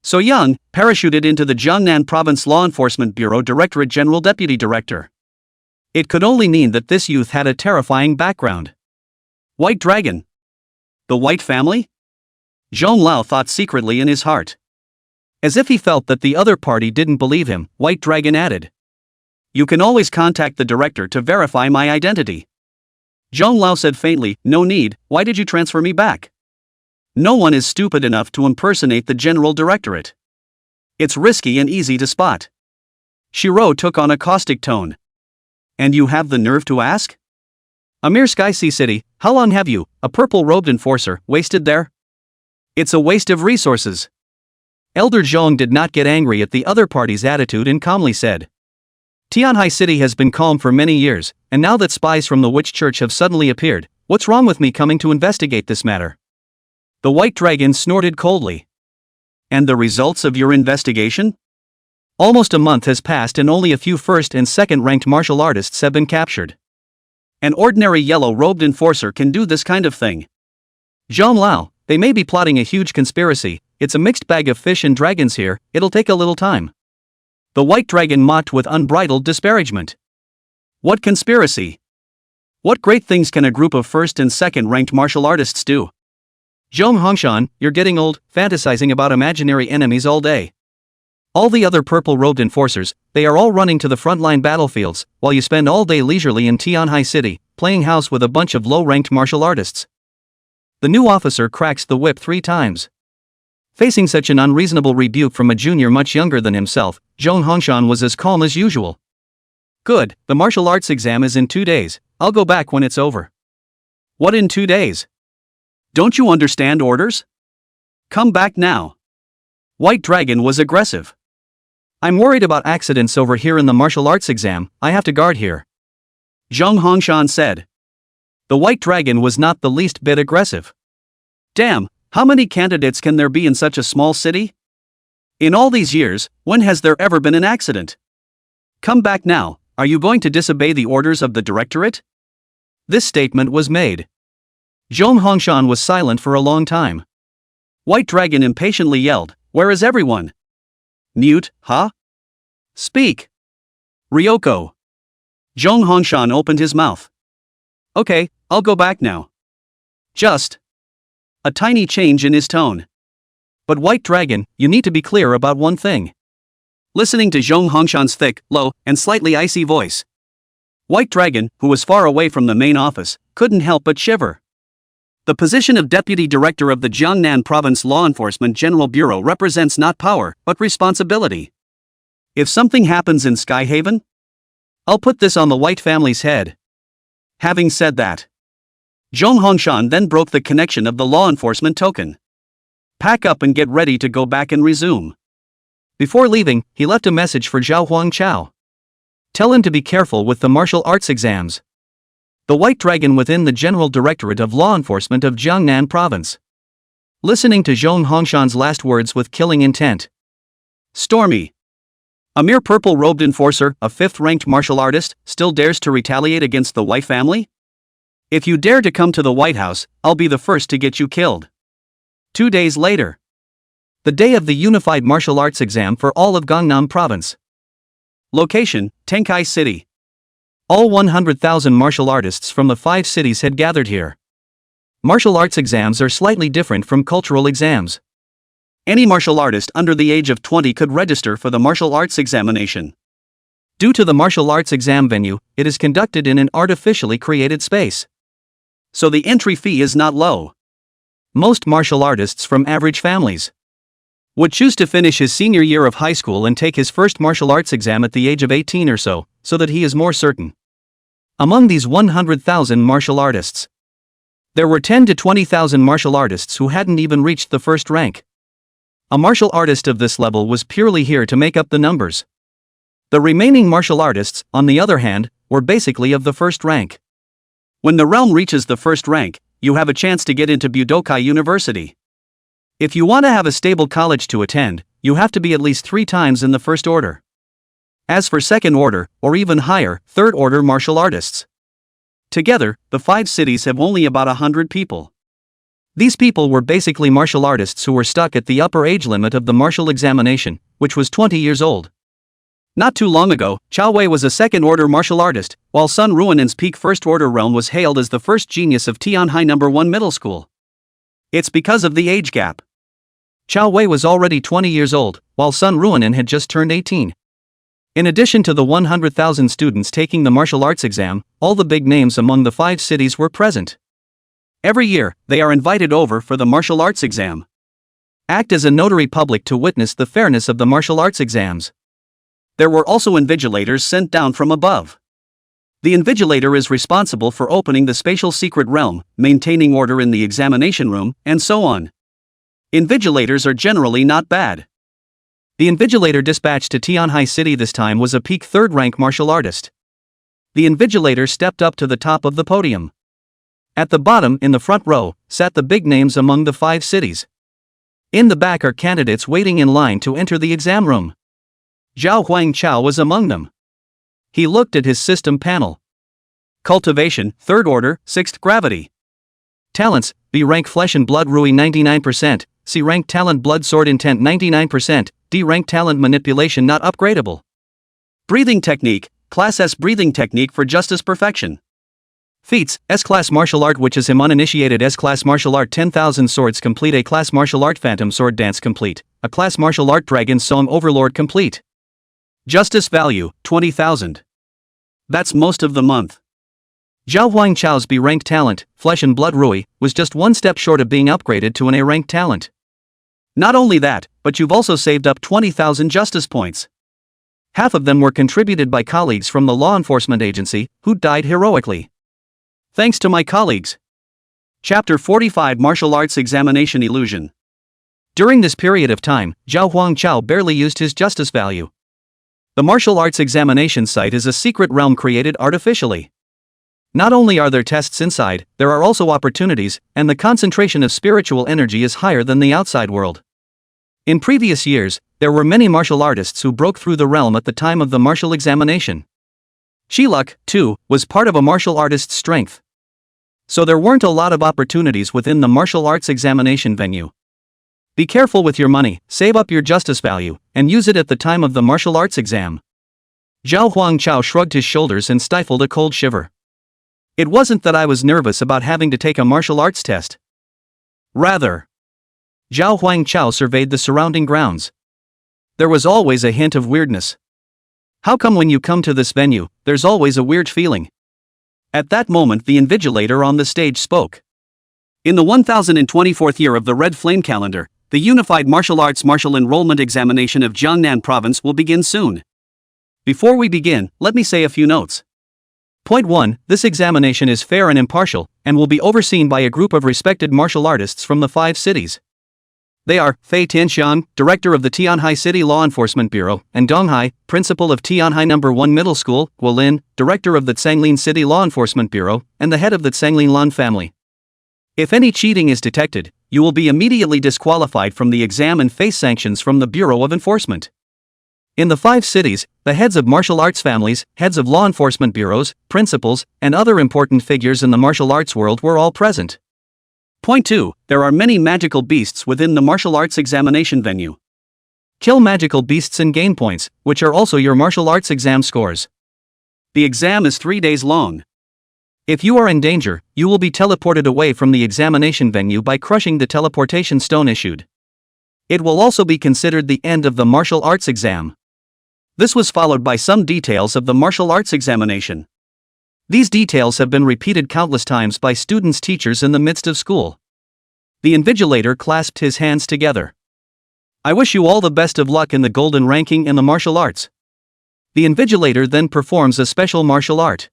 So young, parachuted into the Jiangnan Province Law Enforcement Bureau Directorate General Deputy Director. It could only mean that this youth had a terrifying background. White Dragon. The White family? Zhong Lao thought secretly in his heart. As if he felt that the other party didn't believe him, White Dragon added. You can always contact the director to verify my identity. Zhong Lao said faintly, no need, why did you transfer me back? No one is stupid enough to impersonate the General Directorate. It's risky and easy to spot. Shiro took on a caustic tone. And you have the nerve to ask? A mere Sky Sea City, how long have you, a purple-robed enforcer, wasted there? It's a waste of resources. Elder Zhong did not get angry at the other party's attitude and calmly said. Tianhai City has been calm for many years, and now that spies from the Witch Church have suddenly appeared, what's wrong with me coming to investigate this matter? The White Dragon snorted coldly. And the results of your investigation? Almost a month has passed and only a few first and second ranked martial artists have been captured. An ordinary yellow-robed enforcer can do this kind of thing. Zhang Lao, they may be plotting a huge conspiracy, it's a mixed bag of fish and dragons here, it'll take a little time. The White Dragon mocked with unbridled disparagement. What conspiracy? What great things can a group of first and second ranked martial artists do? Zhong Hongshan, you're getting old, fantasizing about imaginary enemies all day. All the other purple-robed enforcers, they are all running to the frontline battlefields, while you spend all day leisurely in Tianhai City, playing house with a bunch of low-ranked martial artists. The new officer cracks the whip 3 times. Facing such an unreasonable rebuke from a junior much younger than himself, Zhong Hongshan was as calm as usual. Good, the martial arts exam is in 2 days, I'll go back when it's over. What in 2 days? Don't you understand orders? Come back now. White Dragon was aggressive. I'm worried about accidents over here in the martial arts exam, I have to guard here. Zhong Hongshan said. The White Dragon was not the least bit aggressive. Damn, how many candidates can there be in such a small city? In all these years, when has there ever been an accident? Come back now, are you going to disobey the orders of the directorate? This statement was made. Zhong Hongshan was silent for a long time. White Dragon impatiently yelled, where is everyone? Mute, huh? Speak. Ryoko. Zhong Hongshan opened his mouth. Okay, I'll go back now. Just. A tiny change in his tone. But White Dragon, you need to be clear about one thing. Listening to Zhong Hongshan's thick, low, and slightly icy voice. White Dragon, who was far away from the main office, couldn't help but shiver. The position of Deputy Director of the Jiangnan Province Law Enforcement General Bureau represents not power, but responsibility. If something happens in Skyhaven, I'll put this on the White family's head. Having said that, Zhong Hongshan then broke the connection of the law enforcement token. Pack up and get ready to go back and resume. Before leaving, he left a message for Zhao Huangchao. Tell him to be careful with the martial arts exams. The White Dragon within the General Directorate of Law Enforcement of Jiangnan Province. Listening to Zhong Hongshan's last words with killing intent. Stormy. A mere purple-robed enforcer, a 5th-ranked martial artist, still dares to retaliate against the White family? If you dare to come to the White House, I'll be the first to get you killed. 2 days later. The day of the Unified Martial Arts Exam for all of Gangnam Province. Location, Tenkai City. All 100,000 martial artists from the 5 cities had gathered here. Martial arts exams are slightly different from cultural exams. Any martial artist under the age of 20 could register for the martial arts examination. Due to the martial arts exam venue, it is conducted in an artificially created space. So the entry fee is not low. Most martial artists from average families would choose to finish his senior year of high school and take his first martial arts exam at the age of 18 or so that he is more certain. Among these 100,000 martial artists, there were 10 to 20,000 martial artists who hadn't even reached the first rank. A martial artist of this level was purely here to make up the numbers. The remaining martial artists, on the other hand, were basically of the first rank. When the realm reaches the first rank, you have a chance to get into Budokai University. If you want to have a stable college to attend, you have to be at least 3 times in the first order. As for second order, or even higher, third order martial artists, together, the 5 cities have only about 100 people. These people were basically martial artists who were stuck at the upper age limit of the martial examination, which was 20 years old. Not too long ago, Chao Wei was a second-order martial artist, while Sun Ruinen's peak first-order realm was hailed as the first genius of Tianhai No. 1 Middle School. It's because of the age gap. Chao Wei was already 20 years old, while Sun Ruinen had just turned 18. In addition to the 100,000 students taking the martial arts exam, all the big names among the 5 cities were present. Every year, they are invited over for the martial arts exam. act as a notary public to witness the fairness of the martial arts exams. There were also invigilators sent down from above. The invigilator is responsible for opening the spatial secret realm, maintaining order in the examination room, and so on. Invigilators are generally not bad. The invigilator dispatched to Tianhai City this time was a peak third-rank martial artist. The invigilator stepped up to the top of the podium. At the bottom, in the front row, sat the big names among the 5 cities. In the back are candidates waiting in line to enter the exam room. Zhao Huangchao was among them. He looked at his system panel. Cultivation, 3rd order, 6th gravity. Talents, B rank flesh and blood Rui 99%, C rank talent blood sword intent 99%, D rank talent manipulation not upgradable. Breathing technique, class S breathing technique for justice perfection. Feats, S-class martial art which is him uninitiated S-class martial art 10,000 swords complete A class martial art phantom sword dance complete, A class martial art dragon song overlord complete. Justice value, 20,000. That's most of the month. Zhao Huangchao's B rank talent, flesh and blood Rui, was just one step short of being upgraded to an A rank talent. Not only that, but you've also saved up 20,000 justice points. Half of them were contributed by colleagues from the law enforcement agency, who died heroically. Thanks to my colleagues. Chapter 45 Martial Arts Examination Illusion. During this period of time, Zhao Huangchao barely used his justice value. The martial arts examination site is a secret realm created artificially. Not only are there tests inside, there are also opportunities, and the concentration of spiritual energy is higher than the outside world. In previous years, there were many martial artists who broke through the realm at the time of the martial examination. Shiluk, too, was part of a martial artist's strength. So there weren't a lot of opportunities within the martial arts examination venue. Be careful with your money, save up your justice value, and use it at the time of the martial arts exam. Zhao Huangchao shrugged his shoulders and stifled a cold shiver. It wasn't that I was nervous about having to take a martial arts test. Rather, Zhao Huangchao surveyed the surrounding grounds. There was always a hint of weirdness. How come when you come to this venue, there's always a weird feeling? At that moment the invigilator on the stage spoke. In the 1024th year of the Red Flame calendar, the Unified Martial Arts Martial Enrollment Examination of Jiangnan Province will begin soon. Before we begin, let me say a few notes. Point 1. This examination is fair and impartial, and will be overseen by a group of respected martial artists from the 5 cities. They are Fei Tianxiang, Director of the Tianhai City Law Enforcement Bureau, and Donghai, Principal of Tianhai No. 1 Middle School, Guolin, Director of the Tsanglin City Law Enforcement Bureau, and the head of the Tsanglin Lan family. If any cheating is detected, you will be immediately disqualified from the exam and face sanctions from the Bureau of Enforcement. In the 5 cities, the heads of martial arts families, heads of law enforcement bureaus, principals, and other important figures in the martial arts world were all present. Point 2. There are many magical beasts within the martial arts examination venue. Kill magical beasts and gain points, which are also your martial arts exam scores. The exam is 3 days long. If you are in danger, you will be teleported away from the examination venue by crushing the teleportation stone issued. It will also be considered the end of the martial arts exam. This was followed by some details of the martial arts examination. These details have been repeated countless times by students' teachers in the midst of school. The invigilator clasped his hands together. I wish you all the best of luck in the golden ranking in the martial arts. The invigilator then performs a special martial art.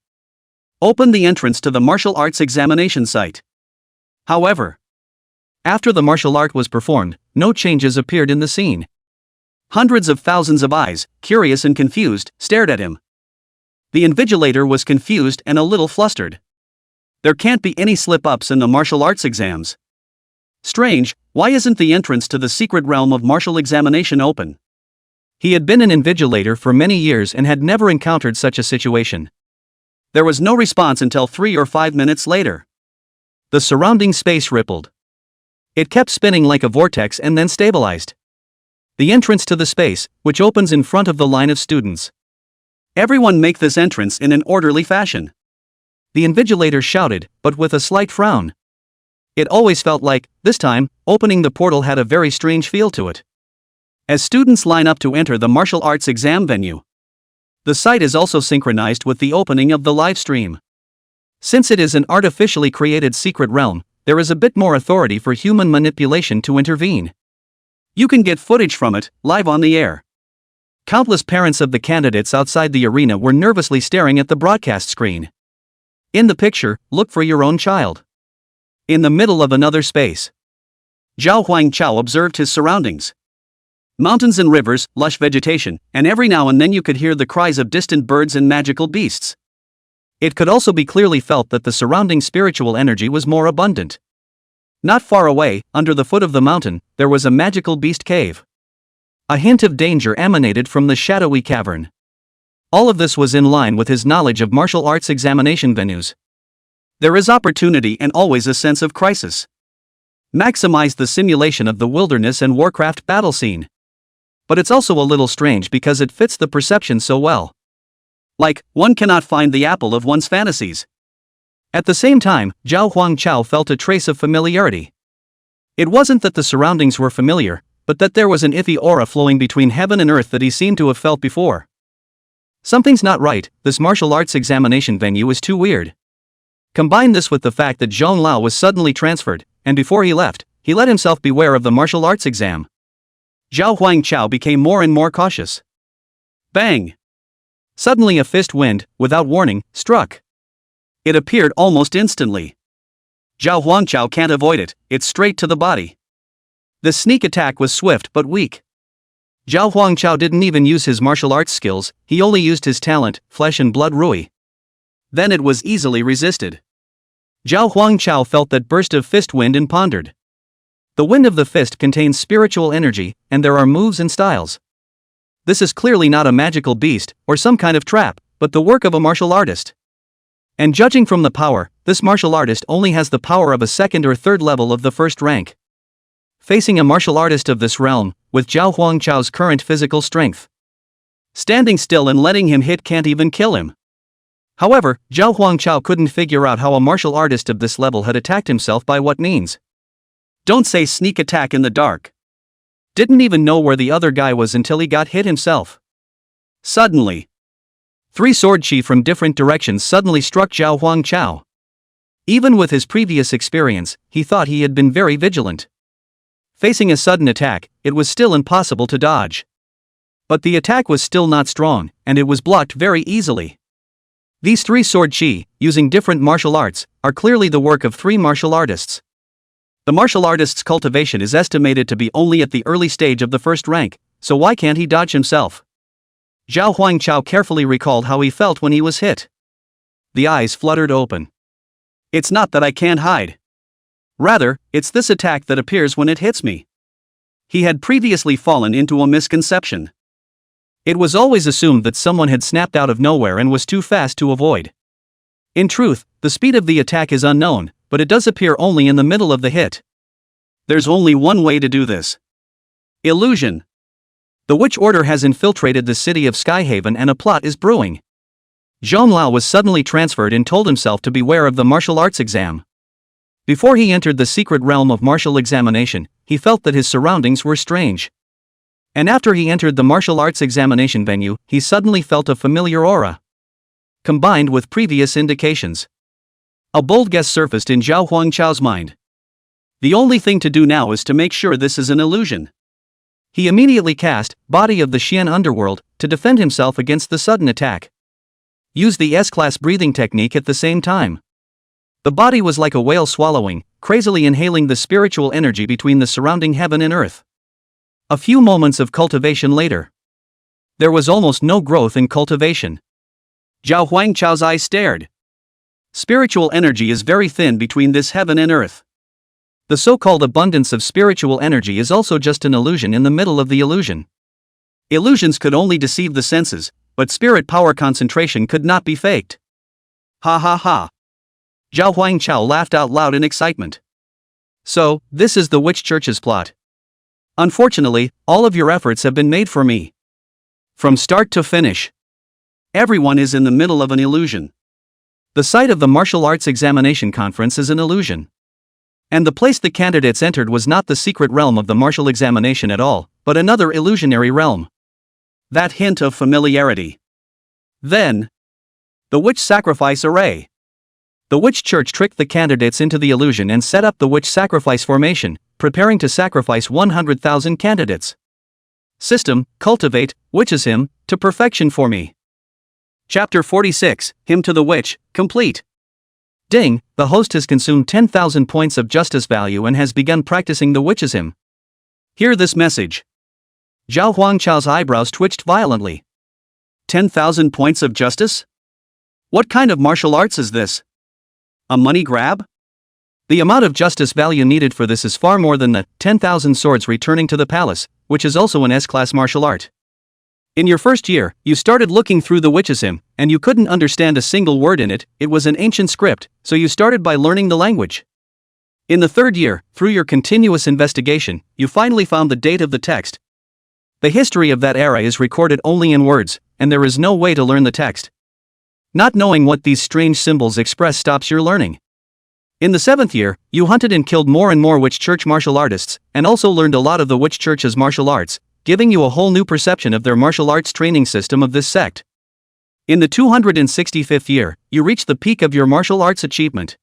Open the entrance to the martial arts examination site. However, after the martial art was performed, no changes appeared in the scene. Hundreds of thousands of eyes, curious and confused, stared at him. The invigilator was confused and a little flustered. There can't be any slip-ups in the martial arts exams. Strange, why isn't the entrance to the secret realm of martial examination open? He had been an invigilator for many years and had never encountered such a situation. There was no response until 3 or 5 minutes later. The surrounding space rippled. It kept spinning like a vortex and then stabilized. The entrance to the space, which opens in front of the line of students. Everyone make this entrance in an orderly fashion. The invigilator shouted, but with a slight frown. It always felt like, this time, opening the portal had a very strange feel to it. As students line up to enter the martial arts exam venue, the site is also synchronized with the opening of the live stream. Since it is an artificially created secret realm, there is a bit more authority for human manipulation to intervene. You can get footage from it, live on the air. Countless parents of the candidates outside the arena were nervously staring at the broadcast screen. In the picture, look for your own child. In the middle of another space, Zhao Huangchao observed his surroundings. Mountains and rivers, lush vegetation, and every now and then you could hear the cries of distant birds and magical beasts. It could also be clearly felt that the surrounding spiritual energy was more abundant. Not far away, under the foot of the mountain, there was a magical beast cave. A hint of danger emanated from the shadowy cavern. All of this was in line with his knowledge of martial arts examination venues. There is opportunity and always a sense of crisis. Maximize the simulation of the wilderness and Warcraft battle scene. But it's also a little strange because it fits the perception so well. Like, one cannot find the apple of one's fantasies. At the same time, Zhao Huangchao felt a trace of familiarity. It wasn't that the surroundings were familiar, but that there was an iffy aura flowing between heaven and earth that he seemed to have felt before. Something's not right, this martial arts examination venue is too weird. Combine this with the fact that Zhong Lao was suddenly transferred, and before he left, he let himself beware of the martial arts exam. Zhao Huangchao became more and more cautious. Bang! Suddenly a fist wind, without warning, struck. It appeared almost instantly. Zhao Huangchao can't avoid it, it's straight to the body. The sneak attack was swift but weak. Zhao Huangchao didn't even use his martial arts skills, he only used his talent, flesh and blood Rui. Then it was easily resisted. Zhao Huangchao felt that burst of fist wind and pondered. The wind of the fist contains spiritual energy, and there are moves and styles. This is clearly not a magical beast, or some kind of trap, but the work of a martial artist. And judging from the power, this martial artist only has the power of a second or third level of the first rank. Facing a martial artist of this realm, with Zhao Huangchao's current physical strength, standing still and letting him hit can't even kill him. However, Zhao Huangchao couldn't figure out how a martial artist of this level had attacked himself by what means. Don't say sneak attack in the dark. Didn't even know where the other guy was until he got hit himself. Suddenly, 3 sword chi from different directions suddenly struck Zhao Huangchao. Even with his previous experience, he thought he had been very vigilant. Facing a sudden attack, it was still impossible to dodge. But the attack was still not strong, and it was blocked very easily. These 3 sword chi, using different martial arts, are clearly the work of 3 martial artists. The martial artist's cultivation is estimated to be only at the early stage of the first rank, so why can't he dodge himself? Zhao Huangchao carefully recalled how he felt when he was hit. The eyes fluttered open. It's not that I can't hide. Rather, it's this attack that appears when it hits me. He had previously fallen into a misconception. It was always assumed that someone had snapped out of nowhere and was too fast to avoid. In truth, the speed of the attack is unknown, but it does appear only in the middle of the hit. There's only one way to do this. Illusion. The Witch Order has infiltrated the city of Skyhaven and a plot is brewing. Zhong Lao was suddenly transferred and told himself to beware of the martial arts exam. Before he entered the secret realm of martial examination, he felt that his surroundings were strange. And after he entered the martial arts examination venue, he suddenly felt a familiar aura. Combined with previous indications, a bold guess surfaced in Zhao Huangchao's mind. The only thing to do now is to make sure this is an illusion. He immediately cast Body of the Xian Underworld to defend himself against the sudden attack. Use the S-class breathing technique at the same time. The body was like a whale swallowing, crazily inhaling the spiritual energy between the surrounding heaven and earth. A few moments of cultivation later, there was almost no growth in cultivation. Zhao Huangchao's eyes stared. Spiritual energy is very thin between this heaven and earth. The so-called abundance of spiritual energy is also just an illusion in the middle of the illusion. Illusions could only deceive the senses, but spirit power concentration could not be faked. Ha ha ha. Zhao Huangchao laughed out loud in excitement. So, this is the Witch Church's plot. Unfortunately, all of your efforts have been made for me. From start to finish, everyone is in the middle of an illusion. The site of the martial arts examination conference is an illusion. And the place the candidates entered was not the secret realm of the martial examination at all, but another illusionary realm. That hint of familiarity. Then, the witch sacrifice array. The Witch Church tricked the candidates into the illusion and set up the witch sacrifice formation, preparing to sacrifice 100,000 candidates. System, cultivate, witches him, to perfection for me. Chapter 46, Hymn to the Witch, complete. Ding, the host has consumed 10,000 points of justice value and has begun practicing the witches hymn. Hear this message. Zhao Huangchao's eyebrows twitched violently. 10,000 points of justice? What kind of martial arts is this? A money grab? The amount of justice value needed for this is far more than the 10,000 swords returning to the palace, which is also an S-class martial art. In your first year, you started looking through the witches hymn, and you couldn't understand a single word in it. It was an ancient script, so you started by learning the language. In the third year, through your continuous investigation, you finally found the date of the text. The history of that era is recorded only in words, and there is no way to learn the text. Not knowing what these strange symbols express stops your learning. In the seventh year, you hunted and killed more and more witch church martial artists, and also learned a lot of the witch church's martial arts, giving you a whole new perception of their martial arts training system of this sect. In the 265th year, you reach the peak of your martial arts achievement.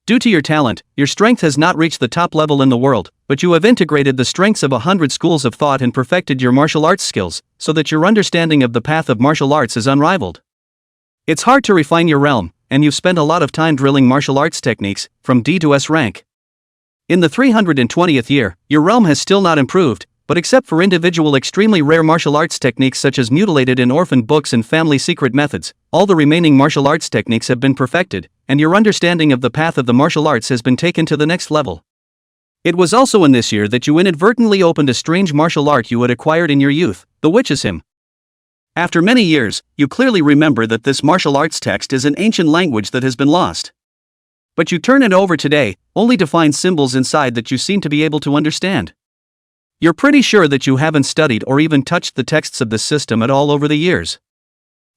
Due to your talent, your strength has not reached the top level in the world, but you have integrated the strengths of 100 schools of thought and perfected your martial arts skills, so that your understanding of the path of martial arts is unrivaled. It's hard to refine your realm, and you've spent a lot of time drilling martial arts techniques, from D to S rank. In the 320th year, your realm has still not improved, but except for individual extremely rare martial arts techniques such as mutilated and orphaned books and family secret methods, all the remaining martial arts techniques have been perfected, and your understanding of the path of the martial arts has been taken to the next level. It was also in this year that you inadvertently opened a strange martial art you had acquired in your youth, the witches hymn. After many years, you clearly remember that this martial arts text is an ancient language that has been lost. But you turn it over today, only to find symbols inside that you seem to be able to understand. You're pretty sure that you haven't studied or even touched the texts of this system at all over the years.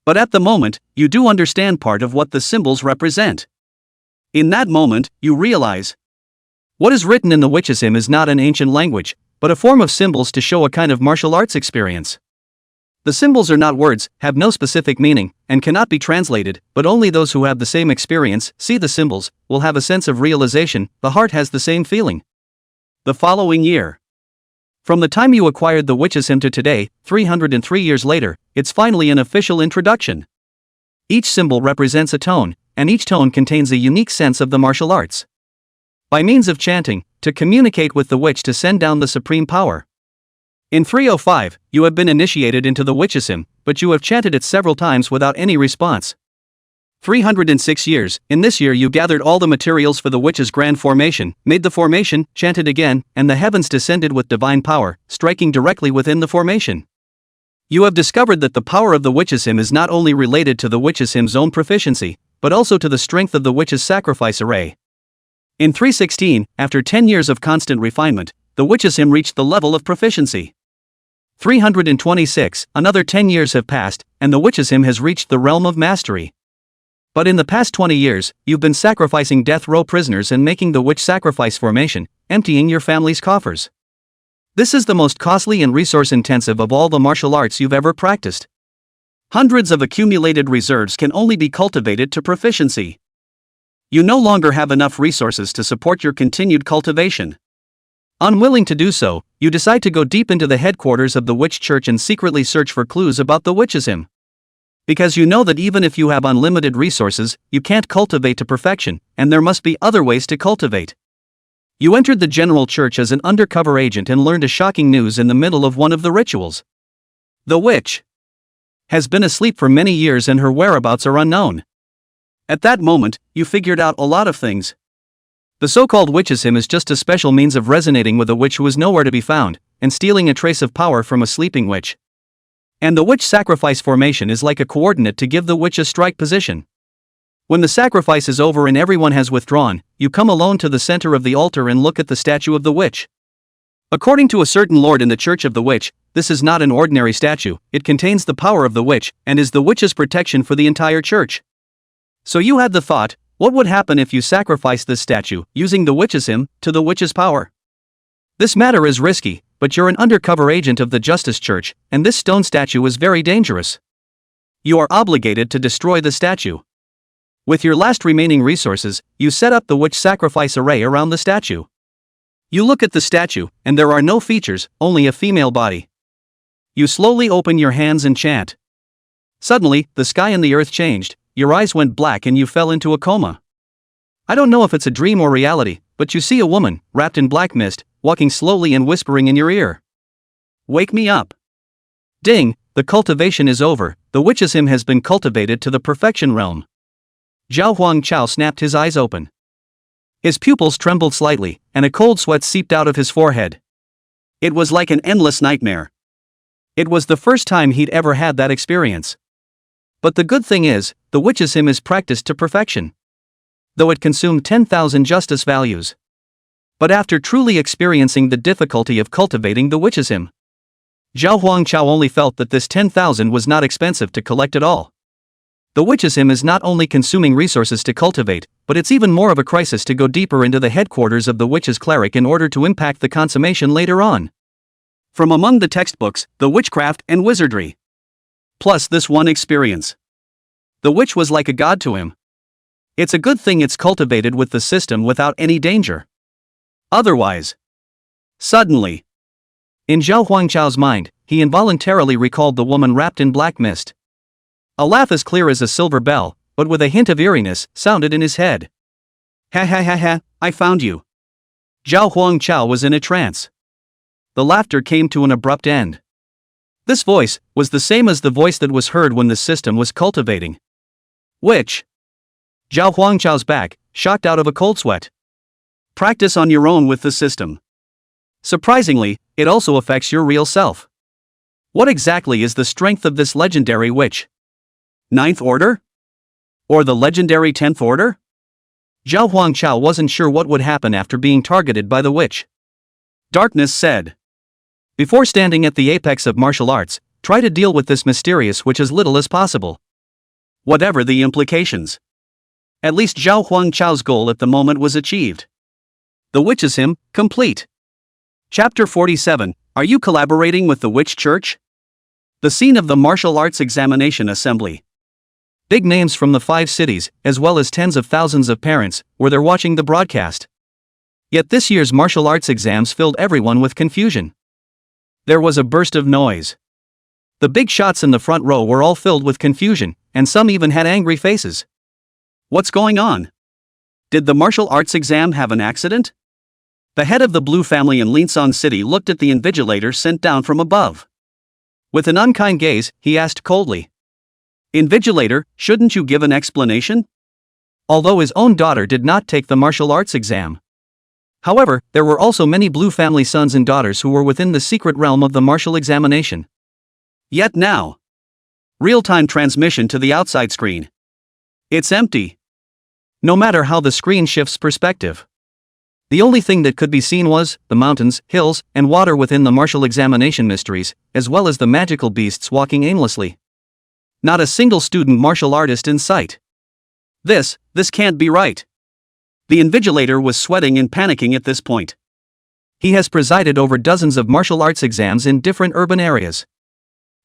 But at the moment, you do understand part of what the symbols represent. In that moment, you realize what is written in the witches hymn is not an ancient language, but a form of symbols to show a kind of martial arts experience. The symbols are not words, have no specific meaning, and cannot be translated, but only those who have the same experience, see the symbols, will have a sense of realization. The heart has the same feeling. The following year. From the time you acquired the witches hymn to today, 303 years later, it's finally an official introduction. Each symbol represents a tone, and each tone contains a unique sense of the martial arts. By means of chanting, to communicate with the witch to send down the supreme power. In 305, you have been initiated into the witches hymn, but you have chanted it several times without any response. 306 years, in this year you gathered all the materials for the witch's grand formation, made the formation, chanted again, and the heavens descended with divine power, striking directly within the formation. You have discovered that the power of the witch's hymn is not only related to the witch's hymn's own proficiency, but also to the strength of the witch's sacrifice array. In 316, after 10 years of constant refinement, the witch's hymn reached the level of proficiency. 326, another 10 years have passed, and the witch's hymn has reached the realm of mastery. But in the past 20 years, you've been sacrificing death row prisoners and making the witch sacrifice formation, emptying your family's coffers. This is the most costly and resource-intensive of all the martial arts you've ever practiced. Hundreds of accumulated reserves can only be cultivated to proficiency. You no longer have enough resources to support your continued cultivation. Unwilling to do so, you decide to go deep into the headquarters of the witch church and secretly search for clues about the witches hymn. Because you know that even if you have unlimited resources, you can't cultivate to perfection, and there must be other ways to cultivate. You entered the general church as an undercover agent and learned a shocking news in the middle of one of the rituals. The witch has been asleep for many years and her whereabouts are unknown. At that moment, you figured out a lot of things. The so-called witches hymn is just a special means of resonating with a witch who is nowhere to be found, and stealing a trace of power from a sleeping witch. And the witch sacrifice formation is like a coordinate to give the witch a strike position. When the sacrifice is over and everyone has withdrawn, you come alone to the center of the altar and look at the statue of the witch. According to a certain lord in the Church of the Witch, this is not an ordinary statue, it contains the power of the witch, and is the witch's protection for the entire church. So you had the thought, what would happen if you sacrificed this statue, using the witch's hymn, to the witch's power? This matter is risky, but you're an undercover agent of the Justice Church, and this stone statue is very dangerous. You are obligated to destroy the statue. With your last remaining resources, you set up the witch sacrifice array around the statue. You look at the statue, and there are no features, only a female body. You slowly open your hands and chant. Suddenly, the sky and the earth changed, your eyes went black and you fell into a coma. I don't know if it's a dream or reality, but you see a woman, wrapped in black mist, walking slowly and whispering in your ear. Wake me up. Ding, the cultivation is over, the witch's hymn has been cultivated to the perfection realm. Zhao Huangchao snapped his eyes open. His pupils trembled slightly, and a cold sweat seeped out of his forehead. It was like an endless nightmare. It was the first time he'd ever had that experience. But the good thing is, the witch's hymn is practiced to perfection. Though it consumed 10,000 justice values. But after truly experiencing the difficulty of cultivating the witch's hymn, Zhao Huangchao only felt that this 10,000 was not expensive to collect at all. The witch's hymn is not only consuming resources to cultivate, but it's even more of a crisis to go deeper into the headquarters of the witch's cleric in order to impact the consummation later on. From among the textbooks, the witchcraft and wizardry. Plus this one experience. The witch was like a god to him. It's a good thing it's cultivated with the system without any danger. Otherwise. Suddenly. In Zhao Huangchao's mind, he involuntarily recalled the woman wrapped in black mist. A laugh as clear as a silver bell, but with a hint of eeriness, sounded in his head. Ha ha ha ha, I found you. Zhao Huangchao was in a trance. The laughter came to an abrupt end. This voice was the same as the voice that was heard when the system was cultivating. Which? Zhao Huangchao's back, shocked out of a cold sweat. Practice on your own with the system. Surprisingly, it also affects your real self. What exactly is the strength of this legendary witch? Ninth Order? Or the legendary 10th Order? Zhao Huangchao wasn't sure what would happen after being targeted by the witch. Darkness said. Before standing at the apex of martial arts, try to deal with this mysterious witch as little as possible. Whatever the implications. At least Zhao Huangchao's goal at the moment was achieved. The witch's hymn, complete. Chapter 47, Are you collaborating with the witch church? The scene of the martial arts examination assembly. Big names from the 5 cities, as well as tens of thousands of parents, were there watching the broadcast. Yet this year's martial arts exams filled everyone with confusion. There was a burst of noise. The big shots in the front row were all filled with confusion, and some even had angry faces. What's going on? Did the martial arts exam have an accident? The head of the Blue family in Linsong City looked at the invigilator sent down from above. With an unkind gaze, he asked coldly. Invigilator, shouldn't you give an explanation? Although his own daughter did not take the martial arts exam. However, there were also many Blue family sons and daughters who were within the secret realm of the martial examination. Yet now. Real-time transmission to the outside screen. It's empty. No matter how the screen shifts perspective. The only thing that could be seen was the mountains, hills, and water within the martial examination mysteries, as well as the magical beasts walking aimlessly. Not a single student martial artist in sight. This can't be right. The invigilator was sweating and panicking at this point. He has presided over dozens of martial arts exams in different urban areas.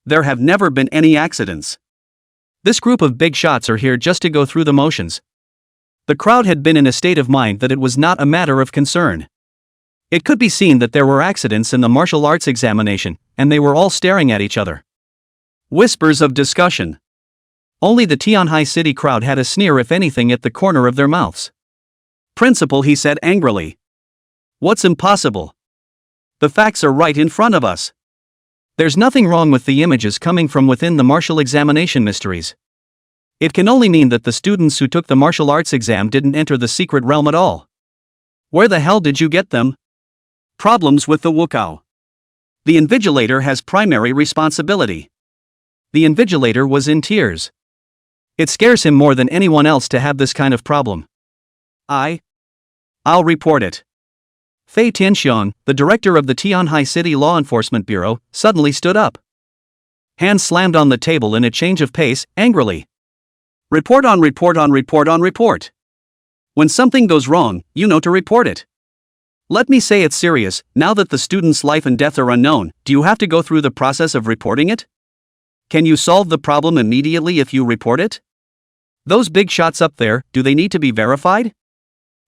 There have never been any accidents. This group of big shots are here just to go through the motions. The crowd had been in a state of mind that it was not a matter of concern. It could be seen that there were accidents in the martial arts examination, and they were all staring at each other. Whispers of discussion. Only the Tianhai City crowd had a sneer, if anything, at the corner of their mouths. Principal, he said angrily. What's impossible? The facts are right in front of us. There's nothing wrong with the images coming from within the martial examination mysteries. It can only mean that the students who took the martial arts exam didn't enter the secret realm at all. Where the hell did you get them? Problems with the Wukao. The invigilator has primary responsibility. The invigilator was in tears. It scares him more than anyone else to have this kind of problem. I'll report it. Fei Tianxiong, the director of the Tianhai City Law Enforcement Bureau, suddenly stood up. Hands slammed on the table in a change of pace, angrily. Report on report on report on report. When something goes wrong, you know to report it. Let me say it's serious. Now that the student's life and death are unknown, do you have to go through the process of reporting it? Can you solve the problem immediately if you report it? Those big shots up there, do they need to be verified?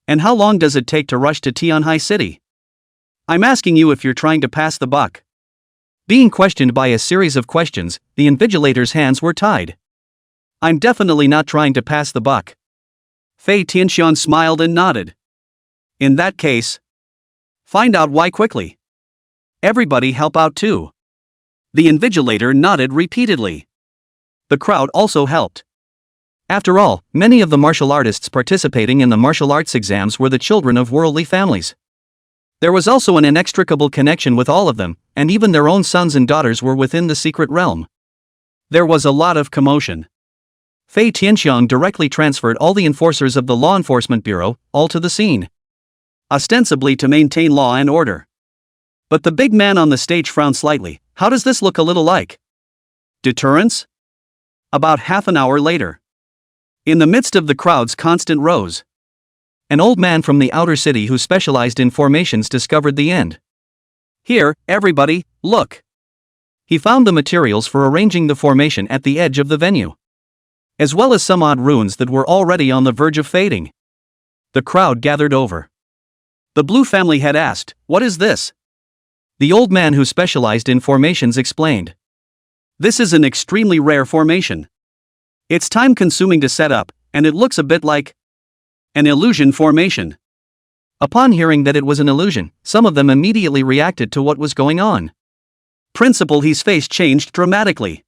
And how long does it take to rush to Tianhai City? I'm asking you if you're trying to pass the buck. Being questioned by a series of questions, the invigilator's hands were tied. I'm definitely not trying to pass the buck. Fei Tianxian smiled and nodded. In that case, find out why quickly. Everybody help out too. The invigilator nodded repeatedly. The crowd also helped. After all, many of the martial artists participating in the martial arts exams were the children of worldly families. There was also an inextricable connection with all of them, and even their own sons and daughters were within the secret realm. There was a lot of commotion. Fei Tianxiang directly transferred all the enforcers of the Law Enforcement Bureau, all to the scene. Ostensibly to maintain law and order. But the big man on the stage frowned slightly. How does this look a little like deterrence? About half an hour later. In the midst of the crowd's constant rows, an old man from the outer city who specialized in formations discovered the end. Here, everybody, look. He found the materials for arranging the formation at the edge of the venue, as well as some odd runes that were already on the verge of fading. The crowd gathered over. The Blue family had asked, "What is this?" The old man who specialized in formations explained. "This is an extremely rare formation. It's time-consuming to set up, and it looks a bit like an illusion formation." Upon hearing that it was an illusion, some of them immediately reacted to what was going on. Principal, his face changed dramatically.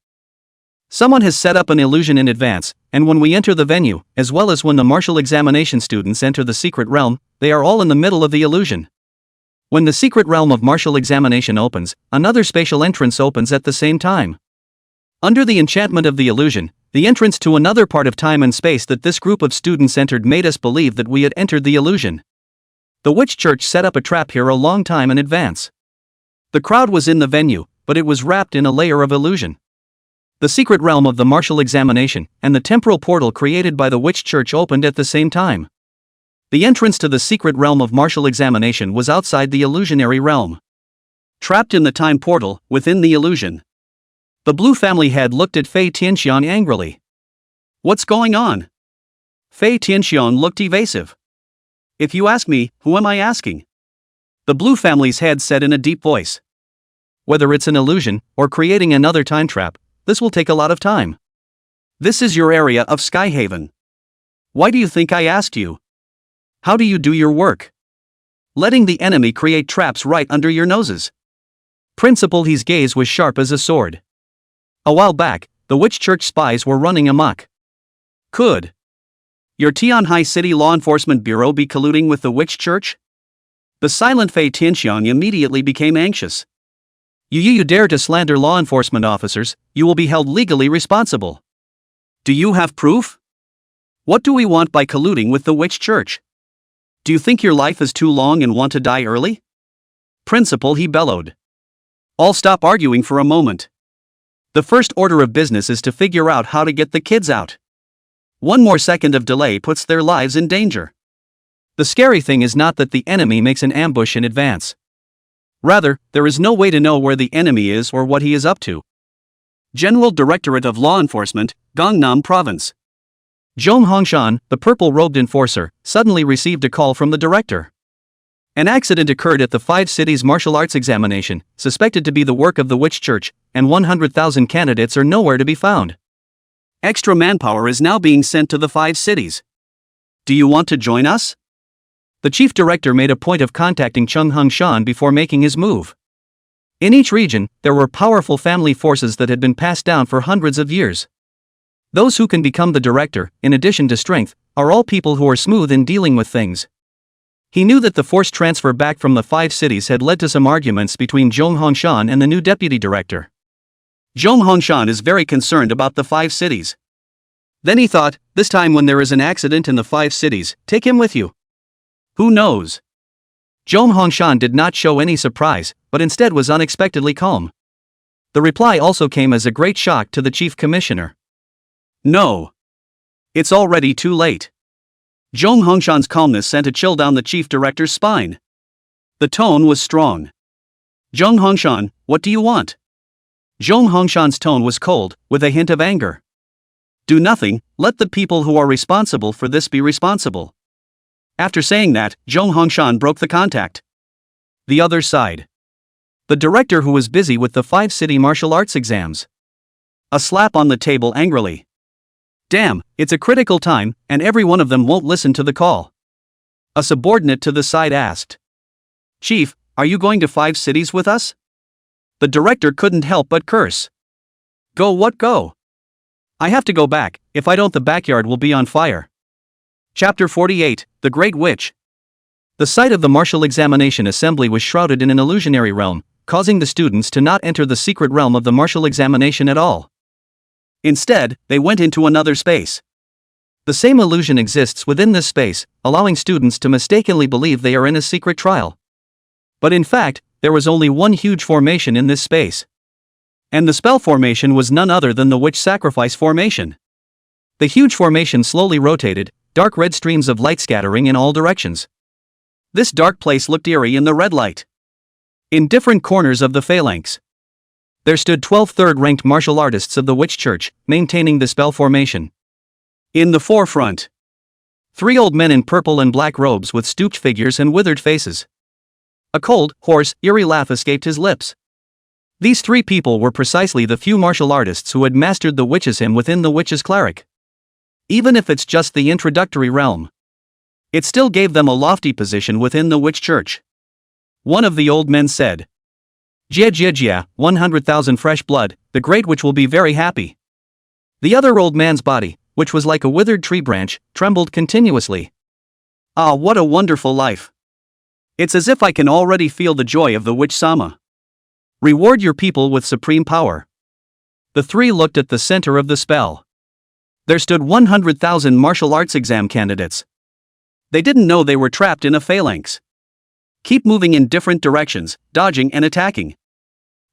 Someone has set up an illusion in advance, and when we enter the venue, as well as when the martial examination students enter the secret realm, they are all in the middle of the illusion. When the secret realm of martial examination opens, another spatial entrance opens at the same time. Under the enchantment of the illusion, the entrance to another part of time and space that this group of students entered made us believe that we had entered the illusion. The witch church set up a trap here a long time in advance. The crowd was in the venue, but it was wrapped in a layer of illusion. The secret realm of the martial examination and the temporal portal created by the witch church opened at the same time. The entrance to the secret realm of martial examination was outside the illusionary realm. Trapped in the time portal, within the illusion. The Blue family head looked at Fei Tianxian angrily. "What's going on?" Fei Tianxian looked evasive. "If you ask me, who am I asking?" The Blue family's head said in a deep voice. "Whether it's an illusion, or creating another time trap, this will take a lot of time. This is your area of Skyhaven. Why do you think I asked you? How do you do your work? Letting the enemy create traps right under your noses." Principal, his gaze was sharp as a sword. A while back, the witch church spies were running amok. Could your Tianhai City Law Enforcement Bureau be colluding with the witch church? The silent Fei Tianxiang immediately became anxious. You dare to slander law enforcement officers, you will be held legally responsible. Do you have proof? What do we want by colluding with the witch church? Do you think your life is too long and want to die early? Principal, he bellowed. All stop arguing for a moment. The first order of business is to figure out how to get the kids out. One more second of delay puts their lives in danger. The scary thing is not that the enemy makes an ambush in advance. Rather, there is no way to know where the enemy is or what he is up to. General Directorate of Law Enforcement, Gangnam Province. Zhong Hongshan, the purple-robed enforcer, suddenly received a call from the director. An accident occurred at the 5 cities martial arts examination, suspected to be the work of the witch church, and 100,000 candidates are nowhere to be found. Extra manpower is now being sent to the 5 cities. Do you want to join us? The chief director made a point of contacting Chung Hongshan before making his move. In each region, there were powerful family forces that had been passed down for hundreds of years. Those who can become the director, in addition to strength, are all people who are smooth in dealing with things. He knew that the forced transfer back from the 5 cities had led to some arguments between Zhong Hongshan and the new deputy director. Zhong Hongshan is very concerned about the 5 cities. Then he thought, this time when there is an accident in the 5 cities, take him with you. Who knows? Zhong Hongshan did not show any surprise, but instead was unexpectedly calm. The reply also came as a great shock to the chief commissioner. No. It's already too late. Zhong Hongshan's calmness sent a chill down the chief director's spine. The tone was strong. Zhong Hongshan, what do you want? Zhong Hongshan's tone was cold, with a hint of anger. Do nothing, let the people who are responsible for this be responsible. After saying that, Zhong Hongshan broke the contact. The other side. The director who was busy with the 5 city martial arts exams. A slap on the table angrily. Damn, it's a critical time, and every one of them won't listen to the call. A subordinate to the side asked. Chief, are you going to 5 cities with us? The director couldn't help but curse. Go what go? I have to go back, if I don't the backyard will be on fire. Chapter 48, The Great Witch. The site of the martial examination assembly was shrouded in an illusionary realm, causing the students to not enter the secret realm of the martial examination at all. Instead, they went into another space. The same illusion exists within this space, allowing students to mistakenly believe they are in a secret trial. But in fact, there was only one huge formation in this space. And the spell formation was none other than the witch sacrifice formation. The huge formation slowly rotated, dark red streams of light scattering in all directions. This dark place looked eerie in the red light. In different corners of the phalanx, there stood 12 third-ranked martial artists of the Witch Church, maintaining the spell formation. In the forefront, 3 old men in purple and black robes with stooped figures and withered faces. A cold, hoarse, eerie laugh escaped his lips. These 3 people were precisely the few martial artists who had mastered the witch's hymn within the witch's cleric. Even if it's just the introductory realm, it still gave them a lofty position within the Witch Church. One of the old men said, Jia, 100,000 fresh blood, the Great Witch will be very happy. The other old man's body, which was like a withered tree branch, trembled continuously. Ah, what a wonderful life. It's as if I can already feel the joy of the Witch Sama. Reward your people with supreme power. The 3 looked at the center of the spell. There stood 100,000 martial arts exam candidates. They didn't know they were trapped in a phalanx. Keep moving in different directions, dodging and attacking.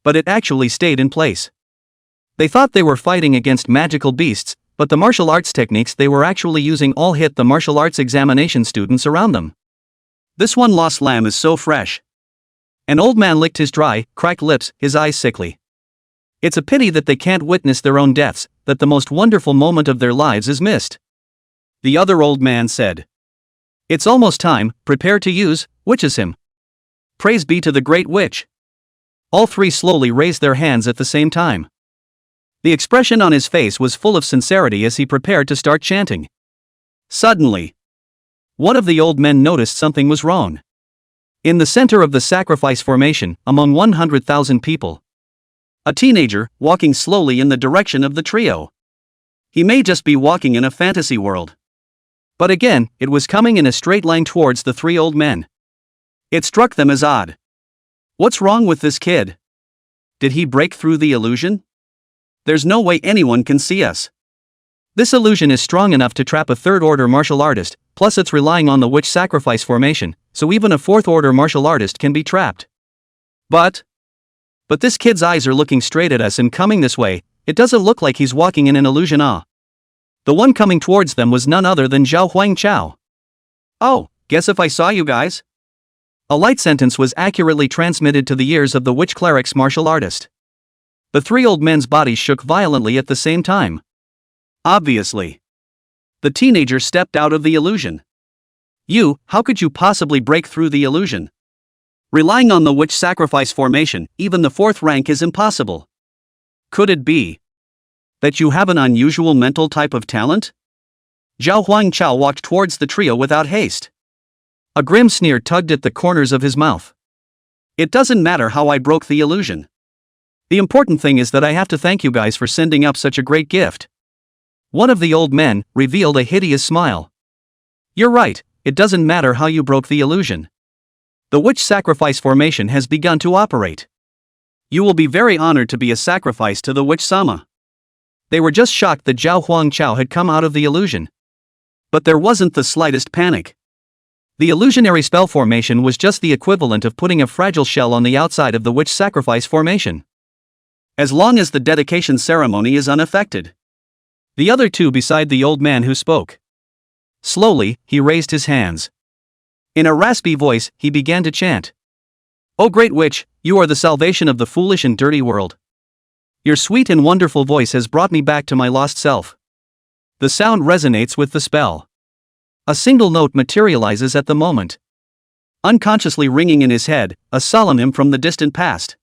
But it actually stayed in place. They thought they were fighting against magical beasts, but the martial arts techniques they were actually using all hit the martial arts examination students around them. This one lost lamb is so fresh. An old man licked his dry, cracked lips, his eyes sickly. It's a pity that they can't witness their own deaths, that the most wonderful moment of their lives is missed. The other old man said. It's almost time, prepare to use, witch's hymn. Praise be to the Great Witch. All 3 slowly raised their hands at the same time. The expression on his face was full of sincerity as he prepared to start chanting. Suddenly, one of the old men noticed something was wrong. In the center of the sacrifice formation, among 100,000 people, a teenager, walking slowly in the direction of the trio. He may just be walking in a fantasy world. But again, it was coming in a straight line towards the 3 old men. It struck them as odd. What's wrong with this kid? Did he break through the illusion? There's no way anyone can see us. This illusion is strong enough to trap a 3rd-order martial artist, plus it's relying on the witch sacrifice formation, so even a 4th-order martial artist can be trapped. But this kid's eyes are looking straight at us and coming this way, it doesn't look like he's walking in an illusion. The one coming towards them was none other than Zhao Huang Chao. Oh, guess if I saw you guys? A light sentence was accurately transmitted to the ears of the witch cleric's martial artist. The 3 old men's bodies shook violently at the same time. Obviously, the teenager stepped out of the illusion. How could you possibly break through the illusion? Relying on the witch sacrifice formation, even the 4th rank is impossible. Could it be that you have an unusual mental type of talent? Zhao Huang Chao walked towards the trio without haste. A grim sneer tugged at the corners of his mouth. It doesn't matter how I broke the illusion. The important thing is that I have to thank you guys for sending up such a great gift. One of the old men revealed a hideous smile. You're right, it doesn't matter how you broke the illusion. The witch sacrifice formation has begun to operate. You will be very honored to be a sacrifice to the witch Sama. They were just shocked that Zhao Huang Chao had come out of the illusion. But there wasn't the slightest panic. The illusionary spell formation was just the equivalent of putting a fragile shell on the outside of the witch sacrifice formation. As long as the dedication ceremony is unaffected. The other 2 beside the old man who spoke. Slowly, he raised his hands. In a raspy voice, he began to chant. O Great Witch, you are the salvation of the foolish and dirty world. Your sweet and wonderful voice has brought me back to my lost self. The sound resonates with the spell. A single note materializes at the moment. unconsciously ringing in his head, a solemn hymn from the distant past.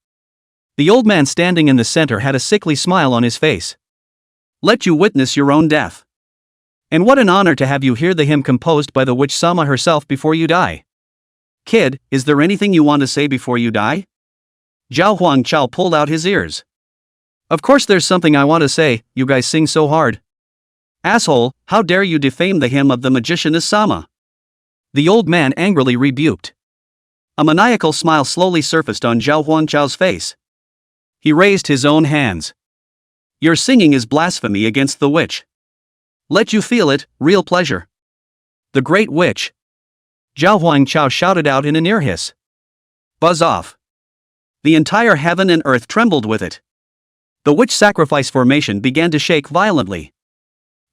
The old man standing in the center had a sickly smile on his face. Let you witness your own death. And what an honor to have you hear the hymn composed by the witch Sama herself before you die. Kid, is there anything you want to say before you die? Zhao Huangchao pulled out his ears. Of course there's something I want to say, you guys sing so hard. Asshole, how dare you defame the hymn of the magicianess Sama? The old man angrily rebuked. A maniacal smile slowly surfaced on Zhao Huangchao's face. He raised his own hands. Your singing is blasphemy against the witch. Let you feel it, real pleasure. The great witch. Zhao Huangchao shouted out in an ear hiss. Buzz off. The entire heaven and earth trembled with it. The witch sacrifice formation began to shake violently.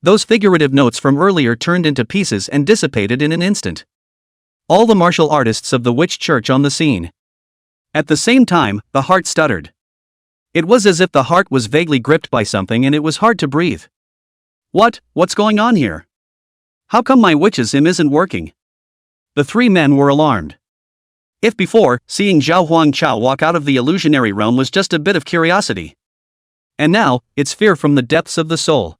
Those figurative notes from earlier turned into pieces and dissipated in an instant. All the martial artists of the witch church on the scene. At the same time, the heart stuttered. It was as if the heart was vaguely gripped by something and it was hard to breathe. What's going on here? How come my witch's hymn isn't working? The three men were alarmed. If before, seeing Zhao Huangchao walk out of the illusionary realm was just a bit of curiosity. And now, it's fear from the depths of the soul.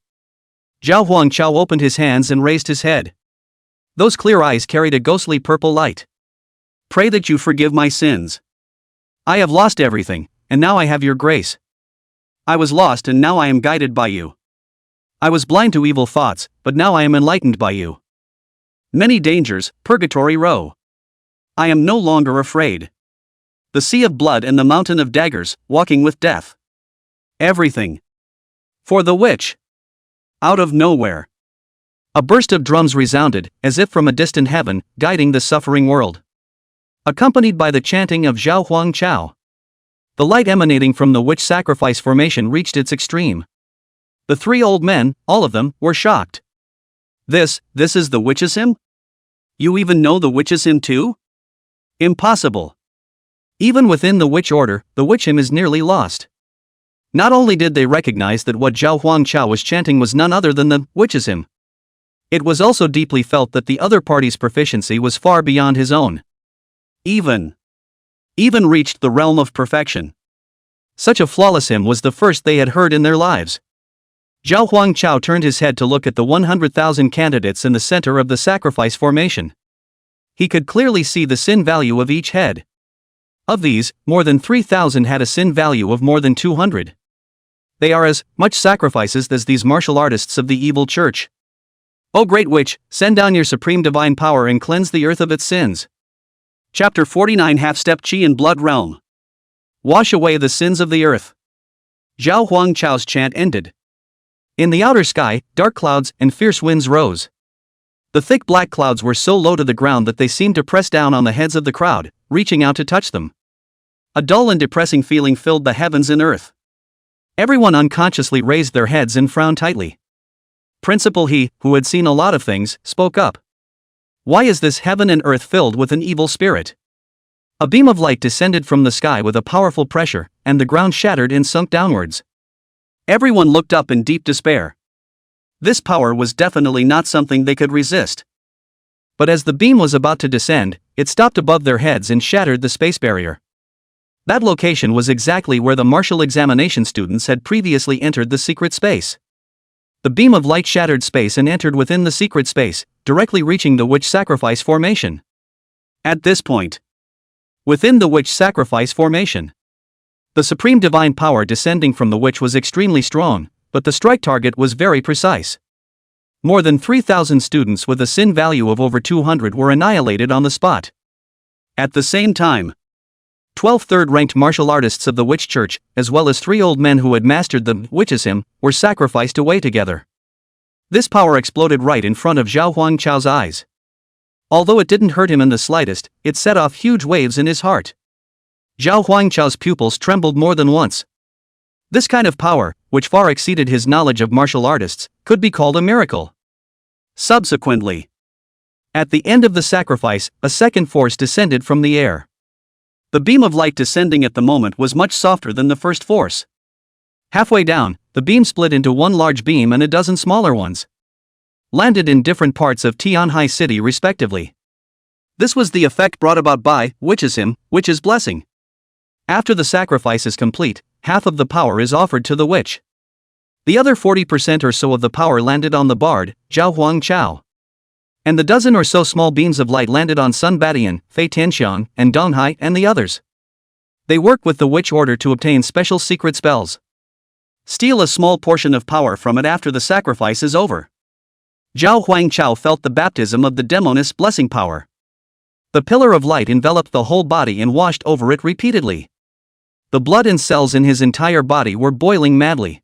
Zhao Huangchao opened his hands and raised his head. Those clear eyes carried a ghostly purple light. Pray that you forgive my sins. I have lost everything, and now I have your grace. I was lost and now I am guided by you. I was blind to evil thoughts, but now I am enlightened by you. Many dangers, Purgatory Row. I am no longer afraid. The sea of blood and the mountain of daggers, walking with death. Everything. For the witch. Out of nowhere. A burst of drums resounded, as if from a distant heaven, guiding the suffering world. Accompanied by the chanting of Zhao Huangchao. The light emanating from the witch sacrifice formation reached its extreme. The three old men, all of them, were shocked. This is the witch's hymn? You even know the witch's hymn too? Impossible. Even within the witch order, the witch hymn is nearly lost. Not only did they recognize that what Zhao Huangchao was chanting was none other than the witch's hymn. It was also deeply felt that the other party's proficiency was far beyond his own. Even reached the realm of perfection. Such a flawless hymn was the first they had heard in their lives. Zhao Huangchao turned his head to look at the 100,000 candidates in the center of the sacrifice formation. He could clearly see the sin value of each head. Of these, more than 3,000 had a sin value of more than 200. They are as much sacrifices as these martial artists of the evil church. O great witch, send down your supreme divine power and cleanse the earth of its sins. Chapter 49 Half-Step Chi and Blood Realm. Wash away the sins of the earth. Zhao Huangchao's chant ended. In the outer sky, dark clouds and fierce winds rose. The thick black clouds were so low to the ground that they seemed to press down on the heads of the crowd, reaching out to touch them. A dull and depressing feeling filled the heavens and earth. Everyone unconsciously raised their heads and frowned tightly. Principal He, who had seen a lot of things, spoke up. Why is this heaven and earth filled with an evil spirit? A beam of light descended from the sky with a powerful pressure, and the ground shattered and sunk downwards. Everyone looked up in deep despair. This power was definitely not something they could resist. But as the beam was about to descend, it stopped above their heads and shattered the space barrier. That location was exactly where the martial examination students had previously entered the secret space. The beam of light shattered space and entered within the secret space, directly reaching the witch sacrifice formation. At this point, within the witch sacrifice formation, the supreme divine power descending from the witch was extremely strong, but the strike target was very precise. More than 3,000 students with a sin value of over 200 were annihilated on the spot. At the same time, 12 third-ranked martial artists of the witch church, as well as 3 old men who had mastered the witch's hymn, were sacrificed away together. This power exploded right in front of Zhao Huangchao's eyes. Although it didn't hurt him in the slightest, it set off huge waves in his heart. Zhao Huangchao's pupils trembled more than once. This kind of power, which far exceeded his knowledge of martial artists, could be called a miracle. Subsequently, at the end of the sacrifice, a second force descended from the air. The beam of light descending at the moment was much softer than the first force. Halfway down, the beam split into one large beam and a dozen smaller ones. Landed in different parts of Tianhai City respectively. This was the effect brought about by Witch's Hymn, Witch's Blessing. After the sacrifice is complete, half of the power is offered to the witch. The other 40% or so of the power landed on the bard, Zhao Huang Chao. And the dozen or so small beams of light landed on Sun Badian, Fei Tianxiang, and Dong Hai and the others. They work with the witch order to obtain special secret spells. Steal a small portion of power from it after the sacrifice is over. Zhao Huang Chao felt the baptism of the demoness blessing power. The pillar of light enveloped the whole body and washed over it repeatedly. The blood and cells in his entire body were boiling madly.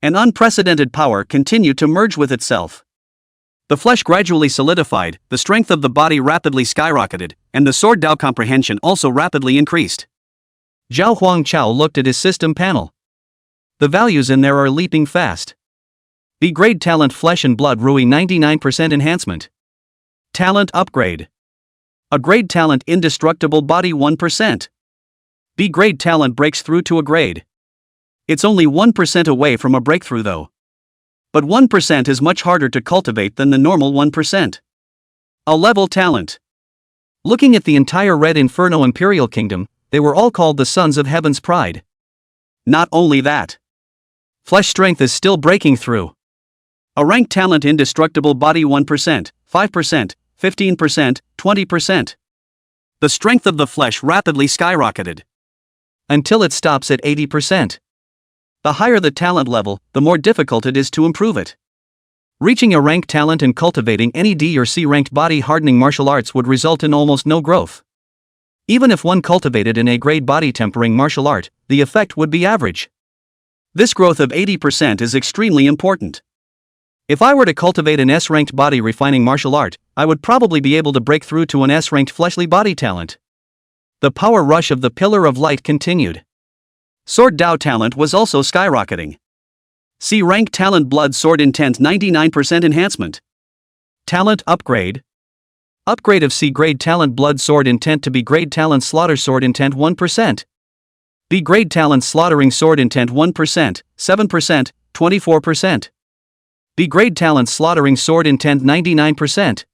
An unprecedented power continued to merge with itself. The flesh gradually solidified, the strength of the body rapidly skyrocketed, and the sword Dao comprehension also rapidly increased. Zhao Huang Chao looked at his system panel. The values in there are leaping fast. B-grade talent flesh and blood Rui 99% enhancement. Talent upgrade. A grade talent indestructible body 1%. B-grade talent breaks through to a grade. It's only 1% away from a breakthrough though. But 1% is much harder to cultivate than the normal 1%. A level talent. Looking at the entire Red Inferno Imperial Kingdom, they were all called the Sons of Heaven's Pride. Not only that. Flesh strength is still breaking through. A rank talent indestructible body 1%, 5%, 15%, 20%. The strength of the flesh rapidly skyrocketed. Until it stops at 80%. The higher the talent level, the more difficult it is to improve it. Reaching a rank talent and cultivating any D or C ranked body hardening martial arts would result in almost no growth. Even if one cultivated an A-grade body tempering martial art, the effect would be average. This growth of 80% is extremely important. If I were to cultivate an S-ranked body refining martial art, I would probably be able to break through to an S-ranked fleshly body talent. The power rush of the Pillar of Light continued. Sword Dao talent was also skyrocketing. C-rank talent blood sword intent 99% enhancement. Talent upgrade. Upgrade of C-grade talent blood sword intent to B-grade talent slaughter sword intent 1%. B-grade talent slaughtering sword intent 1%, 7%, 24%. B-grade talent slaughtering sword intent 99%.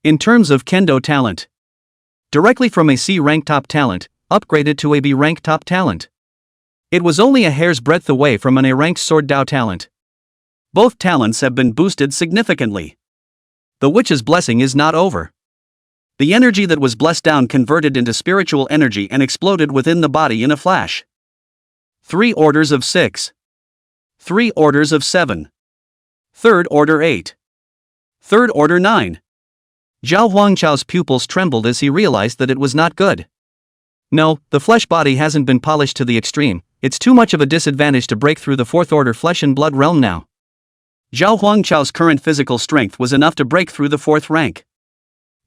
In terms of Kendo talent. Directly from a C-rank top talent, upgraded to a B-rank top talent. It was only a hair's breadth away from an A-ranked sword Dao talent. Both talents have been boosted significantly. The witch's blessing is not over. The energy that was blessed down converted into spiritual energy and exploded within the body in a flash. 3 orders of 6. 3 orders of 7. 3rd order 8. 3rd order 9. Zhao Huangchao's pupils trembled as he realized that it was not good. No, the flesh body hasn't been polished to the extreme, it's too much of a disadvantage to break through the 4th order flesh and blood realm now. Zhao Huangchao's current physical strength was enough to break through the 4th rank.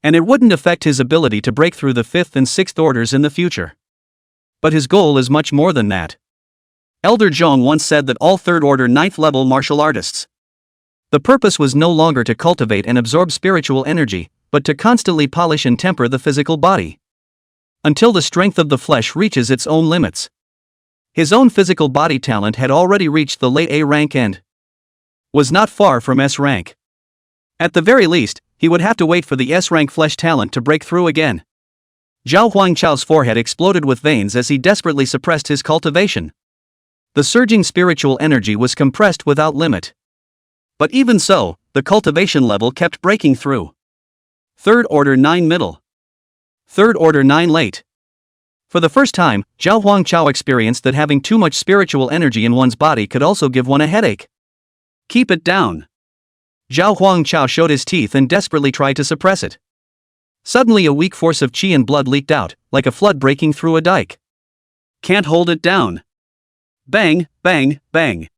And it wouldn't affect his ability to break through the 5th and 6th orders in the future. But his goal is much more than that. Elder Zhong once said that all 3rd order 9th level martial artists. The purpose was no longer to cultivate and absorb spiritual energy, but to constantly polish and temper the physical body. Until the strength of the flesh reaches its own limits. His own physical body talent had already reached the late A rank and was not far from S rank. At the very least, he would have to wait for the S rank flesh talent to break through again. Zhao Huangchao's forehead exploded with veins as he desperately suppressed his cultivation. The surging spiritual energy was compressed without limit. But even so, the cultivation level kept breaking through. 3rd order 9 middle. 3rd order 9 late. For the first time, Zhao Huangchao experienced that having too much spiritual energy in one's body could also give one a headache. Keep it down. Zhao Huangchao showed his teeth and desperately tried to suppress it. Suddenly a weak force of qi and blood leaked out, like a flood breaking through a dike. Can't hold it down. Bang, bang, bang.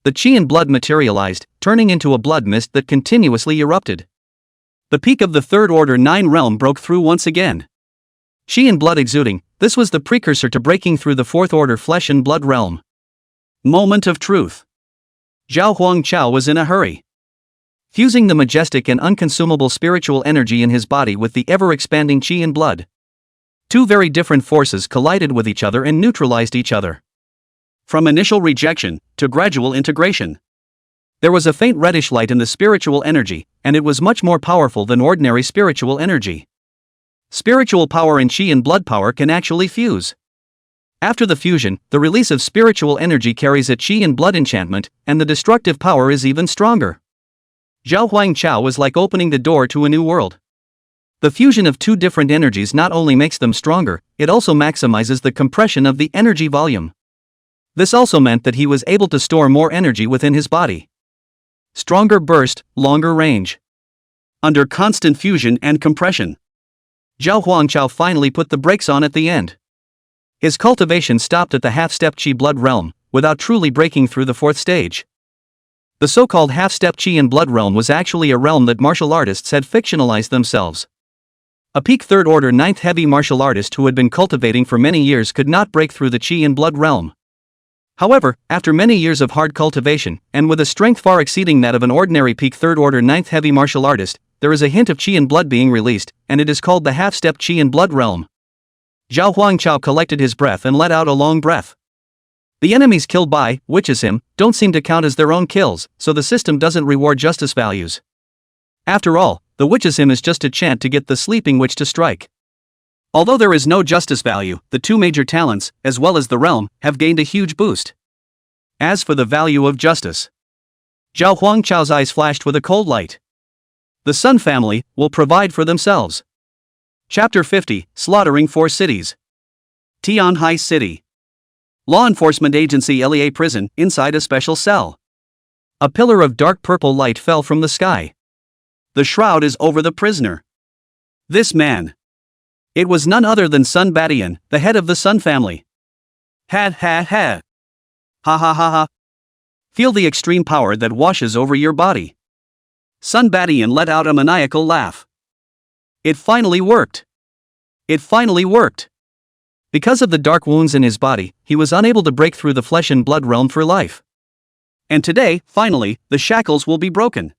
The qi and blood materialized, turning into a blood mist that continuously erupted. The peak of the 3rd order 9 realm broke through once again. Qi and blood exuding, this was the precursor to breaking through the 4th order flesh and blood realm. Moment of truth. Zhao Huangchao was in a hurry. Fusing the majestic and unconsumable spiritual energy in his body with the ever-expanding qi and blood. 2 very different forces collided with each other and neutralized each other. From initial rejection to gradual integration. There was a faint reddish light in the spiritual energy, and it was much more powerful than ordinary spiritual energy. Spiritual power and chi and blood power can actually fuse. After the fusion, the release of spiritual energy carries a chi and blood enchantment, and the destructive power is even stronger. Zhao Huangchao is like opening the door to a new world. The fusion of two different energies not only makes them stronger, it also maximizes the compression of the energy volume. This also meant that he was able to store more energy within his body. Stronger burst, longer range. Under constant fusion and compression, Zhao Huangchao finally put the brakes on at the end. His cultivation stopped at the half-step Qi blood realm, without truly breaking through the fourth stage. The so-called half-step Qi and blood realm was actually a realm that martial artists had fictionalized themselves. A peak third-order ninth heavy martial artist who had been cultivating for many years could not break through the Qi and blood realm. However, after many years of hard cultivation, and with a strength far exceeding that of an ordinary peak third-order ninth heavy martial artist, there is a hint of Qi and blood being released, and it is called the half-step Qi and blood realm. Zhao Huangchao collected his breath and let out a long breath. The enemies killed by, witches him, don't seem to count as their own kills, so the system doesn't reward justice values. After all, the witches him is just a chant to get the sleeping witch to strike. Although there is no justice value, the two major talents, as well as the realm, have gained a huge boost. As for the value of justice, Zhao Huangchao's eyes flashed with a cold light. The Sun family will provide for themselves. Chapter 50, Slaughtering 4 Cities. Tianhai City. Law enforcement agency LEA prison, inside a special cell. A pillar of dark purple light fell from the sky. The shroud is over the prisoner. This man. It was none other than Sun Badian, the head of the Sun family. Ha ha ha. Ha ha ha ha. Feel the extreme power that washes over your body. Sun Badian let out a maniacal laugh. It finally worked. It finally worked. Because of the dark wounds in his body, he was unable to break through the flesh and blood realm for life. And today, finally, the shackles will be broken.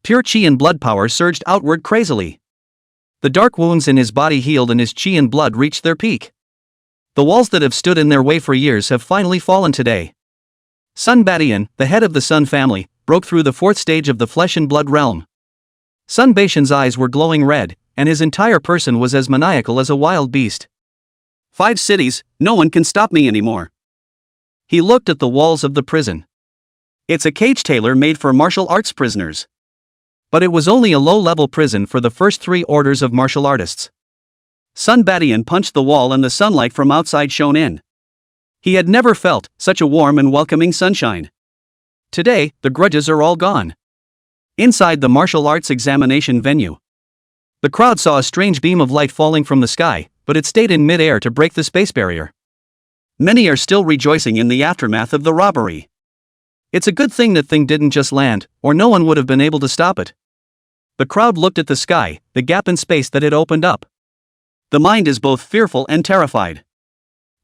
Pure chi and blood power surged outward crazily. The dark wounds in his body healed and his chi and blood reached their peak. The walls that have stood in their way for years have finally fallen today. Sun Badian, the head of the Sun family, broke through the fourth stage of the flesh and blood realm. Sun Baishan's eyes were glowing red, and his entire person was as maniacal as a wild beast. 5 cities, no one can stop me anymore. He looked at the walls of the prison. It's a cage tailor made for martial arts prisoners. But it was only a low-level prison for the first 3 orders of martial artists. Sun Badian punched the wall and the sunlight from outside shone in. He had never felt such a warm and welcoming sunshine. Today, the grudges are all gone. Inside the martial arts examination venue, the crowd saw a strange beam of light falling from the sky, but it stayed in mid-air to break the space barrier. Many are still rejoicing in the aftermath of the robbery. It's a good thing that thing didn't just land, or no one would have been able to stop it. The crowd looked at the sky, the gap in space that it opened up. The mind is both fearful and terrified.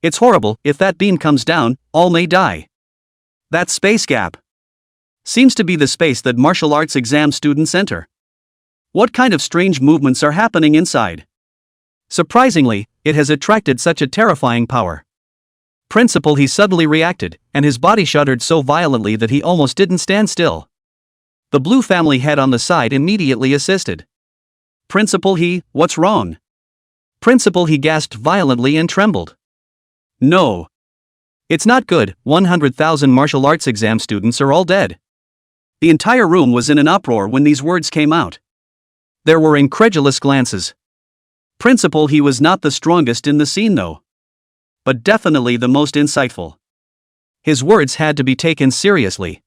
It's horrible, if that beam comes down, all may die. That space gap seems to be the space that martial arts exam students enter. What kind of strange movements are happening inside? Surprisingly, it has attracted such a terrifying power. Principal, he suddenly reacted, and his body shuddered so violently that he almost didn't stand still. The Blue family head on the side immediately assisted. Principal, what's wrong? Principal, he gasped violently and trembled. No. It's not good, 100,000 martial arts exam students are all dead. The entire room was in an uproar when these words came out. There were incredulous glances. Principal, he was not the strongest in the scene though. But definitely the most insightful. His words had to be taken seriously.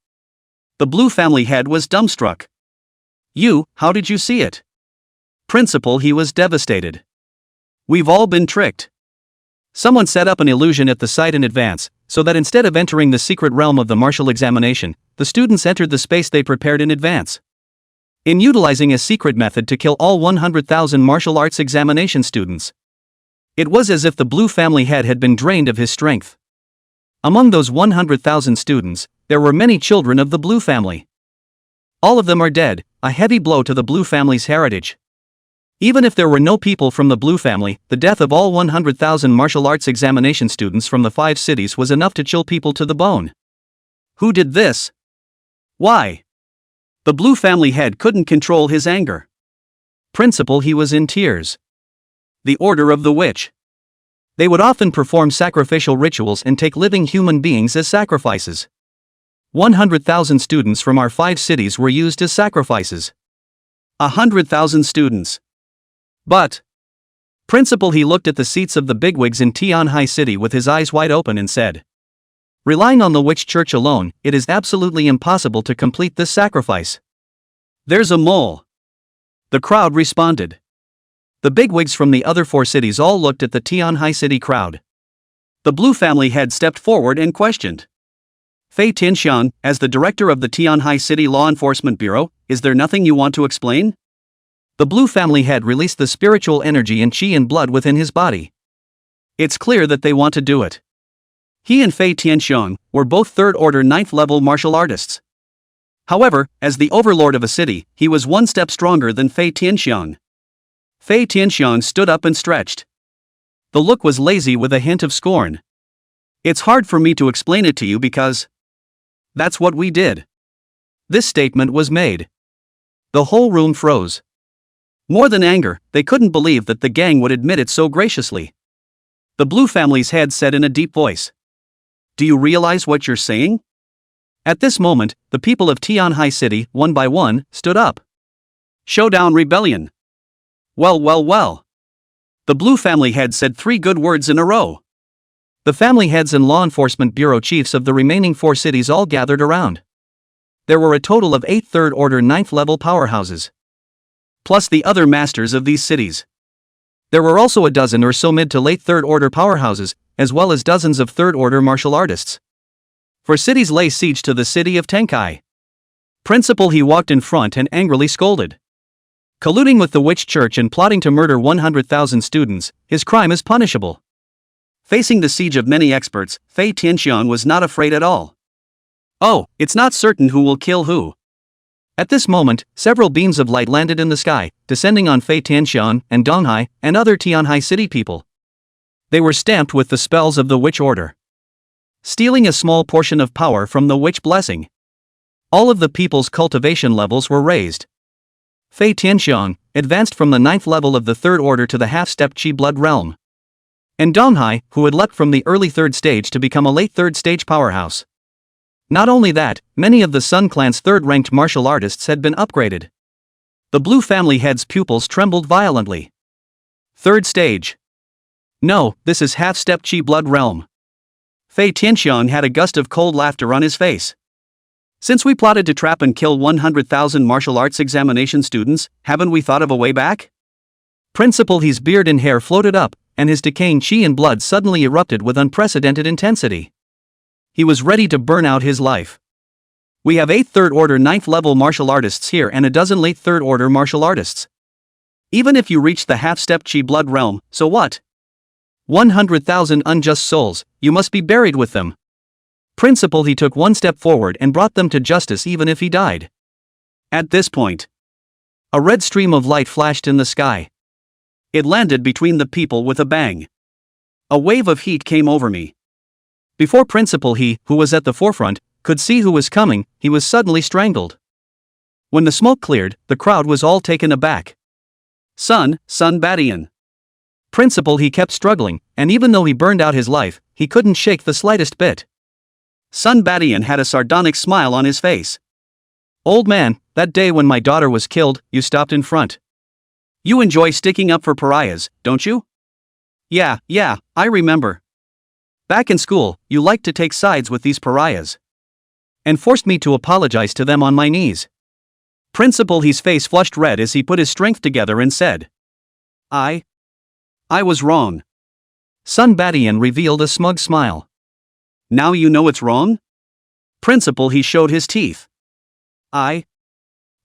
The Blue family head was dumbstruck. How did you see it? Principal, he was devastated. We've all been tricked. Someone set up an illusion at the site in advance, so that instead of entering the secret realm of the martial examination, the students entered the space they prepared in advance. In utilizing a secret method to kill all 100,000 martial arts examination students. It was as if the Blue family head had been drained of his strength. Among those 100,000 students, there were many children of the Blue family. All of them are dead, a heavy blow to the Blue family's heritage. Even if there were no people from the Blue family, the death of all 100,000 martial arts examination students from the 5 cities was enough to chill people to the bone. Who did this? Why? The Blue family head couldn't control his anger. Principal, he was in tears. The Order of the Witch. They would often perform sacrificial rituals and take living human beings as sacrifices. 100,000 students from our 5 cities were used as sacrifices. 100,000 students. But Principal, he looked at the seats of the bigwigs in Tianhai City with his eyes wide open and said, "Relying on the witch church alone, it is absolutely impossible to complete this sacrifice." "There's a mole," the crowd responded. The bigwigs from the other 4 cities all looked at the Tianhai City crowd. The Blue family head stepped forward and questioned. "Fei Tianxian, as the director of the Tianhai City Law Enforcement Bureau, is there nothing you want to explain?" The Blue family head released the spiritual energy and chi and blood within his body. It's clear that they want to do it. He and Fei Tianxian were both 3rd order 9th level martial artists. However, as the overlord of a city, he was one step stronger than Fei Tianxian. Fei Tianxian stood up and stretched. The look was lazy with a hint of scorn. "It's hard for me to explain it to you because that's what we did." This statement was made. The whole room froze. More than anger, they couldn't believe that the gang would admit it so graciously. The Blue family's head said in a deep voice, "Do you realize what you're saying?" At this moment, the people of Tianhai City, one by one, stood up. "Showdown rebellion." Well. The Blue family head said 3 good words in a row. The family heads and law enforcement bureau chiefs of the remaining 4 cities all gathered around. There were a total of 8 3rd order 9th level powerhouses, plus the other masters of these cities. There were also a dozen or so mid to late 3rd order powerhouses, as well as dozens of 3rd order martial artists. 4 cities lay siege to the city of Tenkai. Principal, he walked in front and angrily scolded. Colluding with the witch church and plotting to murder 100,000 students, his crime is punishable. Facing the siege of many experts, Fei Tianxian was not afraid at all. "Oh, it's not certain who will kill who." At this moment, several beams of light landed in the sky, descending on Fei Tianxian and Donghai and other Tianhai City people. They were stamped with the spells of the witch order, stealing a small portion of power from the witch blessing. All of the people's cultivation levels were raised. Fei Tianxian advanced from the 9th level of the 3rd order to the half-step chi blood realm. And Donghai, who had leapt from the early 3rd stage to become a late 3rd stage powerhouse. Not only that, many of the Sun Clan's 3rd-ranked martial artists had been upgraded. The Blue family head's pupils trembled violently. 3rd stage. No, this is half-step chi blood realm. Fei Tianxian had a gust of cold laughter on his face. Since we plotted to trap and kill 100,000 martial arts examination students, haven't we thought of a way back? Principal, his beard and hair floated up, and his decaying chi and blood suddenly erupted with unprecedented intensity. He was ready to burn out his life. "We have 8 3rd order 9th level martial artists here and a dozen late 3rd order martial artists. Even if you reach the half-step chi blood realm, so what? 100,000 unjust souls, you must be buried with them." Principal, he took one step forward and brought them to justice even if he died. At this point, a red stream of light flashed in the sky. It landed between the people with a bang. A wave of heat came over me. Before Principal, he, who was at the forefront, could see who was coming, he was suddenly strangled. When the smoke cleared, the crowd was all taken aback. Sun Badian. Principal, he kept struggling, and even though he burned out his life, he couldn't shake the slightest bit. Sun Badian had a sardonic smile on his face. "Old man, that day when my daughter was killed, you stopped in front. You enjoy sticking up for pariahs, don't you?" Yeah, I remember. Back in school, you liked to take sides with these pariahs. And forced me to apologize to them on my knees. Principal, his face flushed red as he put his strength together and said, I was wrong." Sun Badian revealed a smug smile. "Now you know it's wrong?" Principal, he showed his teeth. "I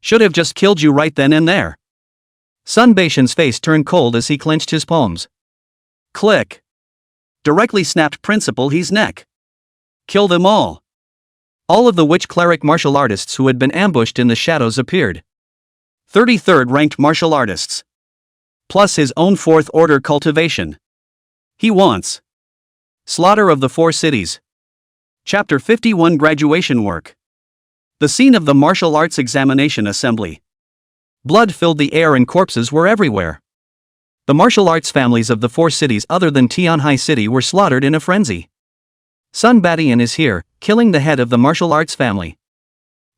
should have just killed you right then and there." Sun Baishan's face turned cold as he clenched his palms. Click. Directly snapped Principal his neck. "Kill them all." All of the witch cleric martial artists who had been ambushed in the shadows appeared. 33rd ranked martial artists. Plus his own 4th order cultivation. He wants. Slaughter of the 4 cities. Chapter 51 Graduation Work. The scene of the martial arts examination assembly. Blood filled the air and corpses were everywhere. The martial arts families of the 4 cities other than Tianhai City were slaughtered in a frenzy. Sun Badian is here, killing the head of the martial arts family.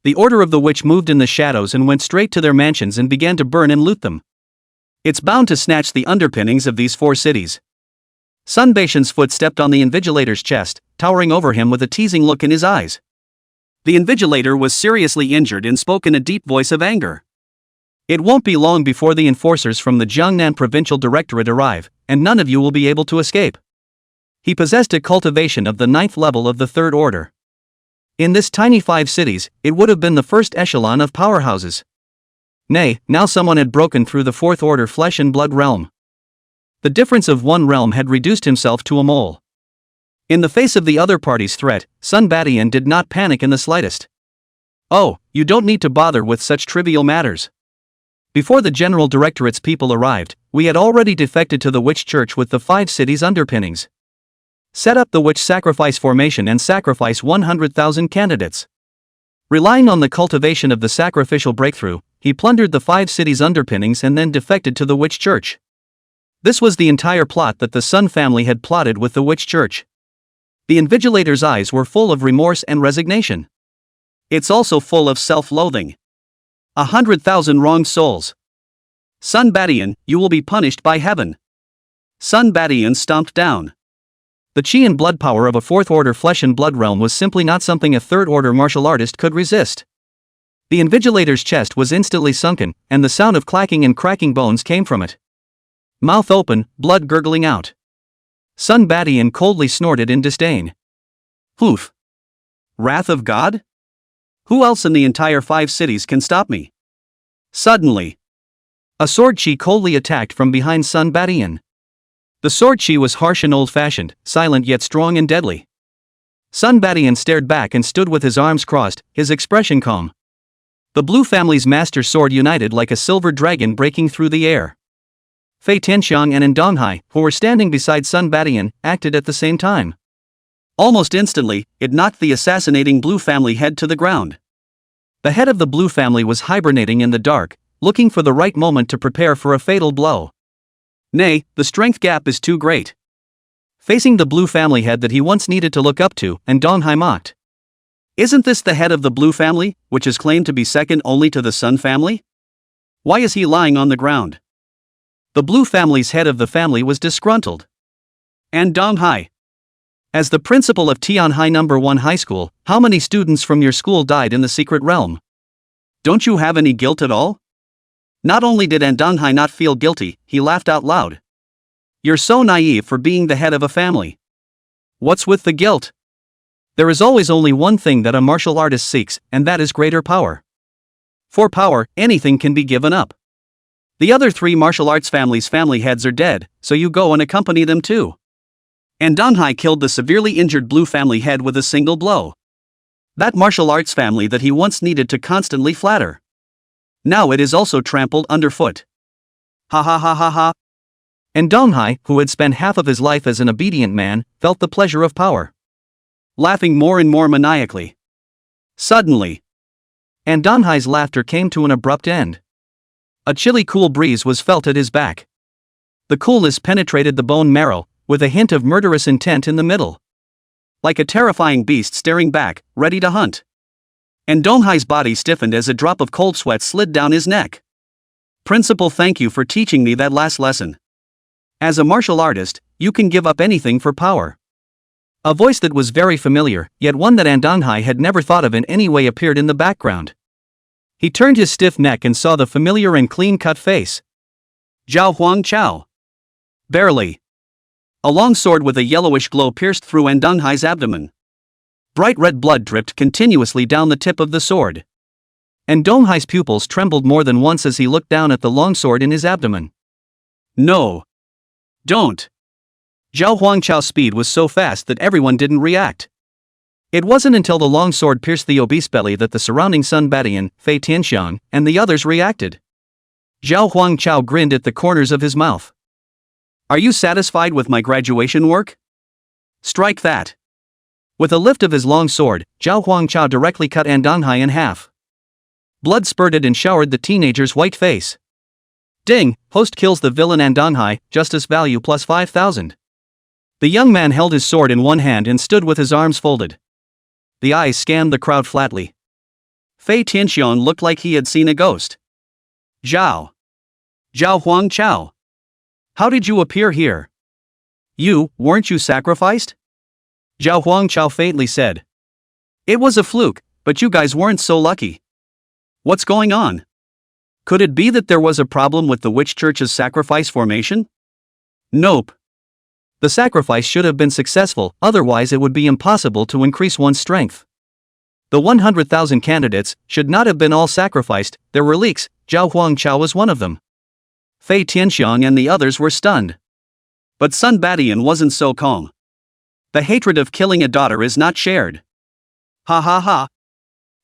The Order of the Witch moved in the shadows and went straight to their mansions and began to burn and loot them. It's bound to snatch the underpinnings of these 4 cities. Sun Baishan's foot stepped on the invigilator's chest, towering over him with a teasing look in his eyes. The invigilator was seriously injured and spoke in a deep voice of anger. It won't be long before the enforcers from the Jiangnan Provincial Directorate arrive, and none of you will be able to escape. He possessed a cultivation of the 9th level of the 3rd order. In this tiny 5 cities, it would have been the first echelon of powerhouses. Nay, now someone had broken through the 4th order flesh and blood realm. The difference of one realm had reduced himself to a mole. In the face of the other party's threat, Sun Badian did not panic in the slightest. Oh, you don't need to bother with such trivial matters. Before the General Directorate's people arrived, we had already defected to the Witch Church with the 5 cities' underpinnings. Set up the Witch Sacrifice formation and sacrifice 100,000 candidates. Relying on the cultivation of the sacrificial breakthrough, he plundered the 5 cities' underpinnings and then defected to the Witch Church. This was the entire plot that the Sun family had plotted with the Witch Church. The invigilator's eyes were full of remorse and resignation. It's also full of self-loathing. 100,000 wronged souls. Sun Badian, you will be punished by heaven. Sun Badian stomped down. The chi and blood power of a 4th order flesh and blood realm was simply not something a 3rd order martial artist could resist. The invigilator's chest was instantly sunken, and the sound of clacking and cracking bones came from it. Mouth open, blood gurgling out. Sun Badian coldly snorted in disdain. Hoof. Wrath of God? Who else in the entire 5 cities can stop me? Suddenly, a sword chi coldly attacked from behind Sun Badian. The sword chi was harsh and old-fashioned, silent yet strong and deadly. Sun Badian stared back and stood with his arms crossed, his expression calm. The Blue family's master sword united like a silver dragon breaking through the air. Fei Tianxiang and Ndonghai, who were standing beside Sun Badian, acted at the same time. Almost instantly, it knocked the assassinating Blue family head to the ground. The head of the Blue family was hibernating in the dark, looking for the right moment to prepare for a fatal blow. Nay, the strength gap is too great. Facing the Blue family head that he once needed to look up to, Ndonghai mocked. Isn't this the head of the Blue family, which is claimed to be second only to the Sun family? Why is he lying on the ground? The Blue family's head of the family was disgruntled. Ndonghai. As the principal of Tianhai No. 1 High School, how many students from your school died in the secret realm? Don't you have any guilt at all? Not only did Ndonghai not feel guilty, he laughed out loud. You're so naive for being the head of a family. What's with the guilt? There is always only one thing that a martial artist seeks, and that is greater power. For power, anything can be given up. The other 3 martial arts families' family heads are dead, so you go and accompany them too. Ndonghai killed the severely injured Blue family head with a single blow. That martial arts family that he once needed to constantly flatter. Now it is also trampled underfoot. Ha ha ha ha ha. Ndonghai, who had spent half of his life as an obedient man, felt the pleasure of power. Laughing more and more maniacally. Suddenly, Ndonghai's laughter came to an abrupt end. A chilly cool breeze was felt at his back. The coolness penetrated the bone marrow, with a hint of murderous intent in the middle. Like a terrifying beast staring back, ready to hunt. Ndonghai's body stiffened as a drop of cold sweat slid down his neck. Principal, thank you for teaching me that last lesson. As a martial artist, you can give up anything for power. A voice that was very familiar, yet one that Ndonghai had never thought of in any way appeared in the background. He turned his stiff neck and saw the familiar and clean-cut face. Zhao Huang Chao. Barely. A long sword with a yellowish glow pierced through Ndonghai's abdomen. Bright red blood dripped continuously down the tip of the sword. Ndonghai's pupils trembled more than once as he looked down at the long sword in his abdomen. No. Don't. Zhao Huangchao's speed was so fast that everyone didn't react. It wasn't until the long sword pierced the obese belly that the surrounding Sun Badian, Fei Tianxiang, and the others reacted. Zhao Huangchao grinned at the corners of his mouth. Are you satisfied with my graduation work? Strike that. With a lift of his long sword, Zhao Huangchao directly cut Ndonghai in half. Blood spurted and showered the teenager's white face. Ding, host kills the villain Andanghai, justice value plus 5,000. The young man held his sword in one hand and stood with his arms folded. The eyes scanned the crowd flatly. Fei Tianxiong looked like he had seen a ghost. Zhao. Zhao Huangchao. How did you appear here? Weren't you sacrificed? Zhao Huangchao faintly said. It was a fluke, but you guys weren't so lucky. What's going on? Could it be that there was a problem with the witch church's sacrifice formation? Nope. The sacrifice should have been successful, otherwise it would be impossible to increase one's strength. The 100,000 candidates should not have been all sacrificed. There were leaks. Zhao Huangchao was one of them. Fei Tianxiong and the others were stunned. But Sun Badian wasn't so calm. The hatred of killing a daughter is not shared. Ha ha ha.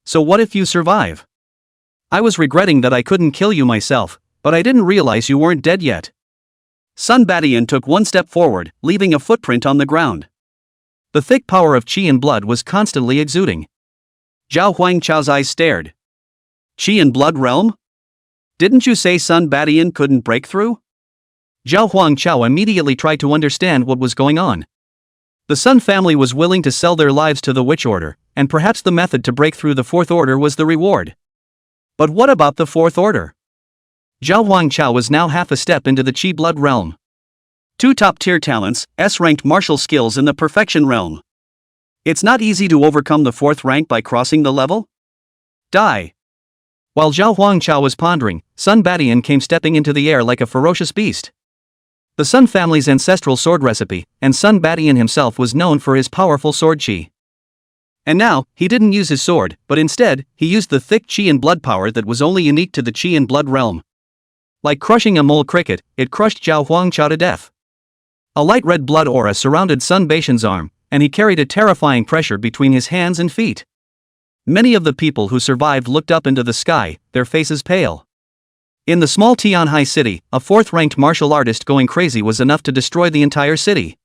So what if you survive? I was regretting that I couldn't kill you myself, but I didn't realize you weren't dead yet. Sun Badian took one step forward, leaving a footprint on the ground. The thick power of qi and blood was constantly exuding. Zhao Huangchao's eyes stared. Qi and blood realm? Didn't you say Sun Badian couldn't break through? Zhao Huangchao immediately tried to understand what was going on. The Sun family was willing to sell their lives to the Witch Order, and perhaps the method to break through the Fourth Order was the reward. But what about the Fourth Order? Zhao Huangchao was now half a step into the Qi blood realm. 2 top-tier talents, S-ranked martial skills in the perfection realm. It's not easy to overcome the 4th rank by crossing the level? Die. While Zhao Huangchao was pondering, Sun Badian came stepping into the air like a ferocious beast. The Sun family's ancestral sword recipe, and Sun Badian himself was known for his powerful sword qi. And now, he didn't use his sword, but instead, he used the thick qi and blood power that was only unique to the qi and blood realm. Like crushing a mole cricket, it crushed Zhao Huangchao to death. A light red blood aura surrounded Sun Baishan's arm, and he carried a terrifying pressure between his hands and feet. Many of the people who survived looked up into the sky, their faces pale. In the small Tianhai city, a 4th-ranked martial artist going crazy was enough to destroy the entire city.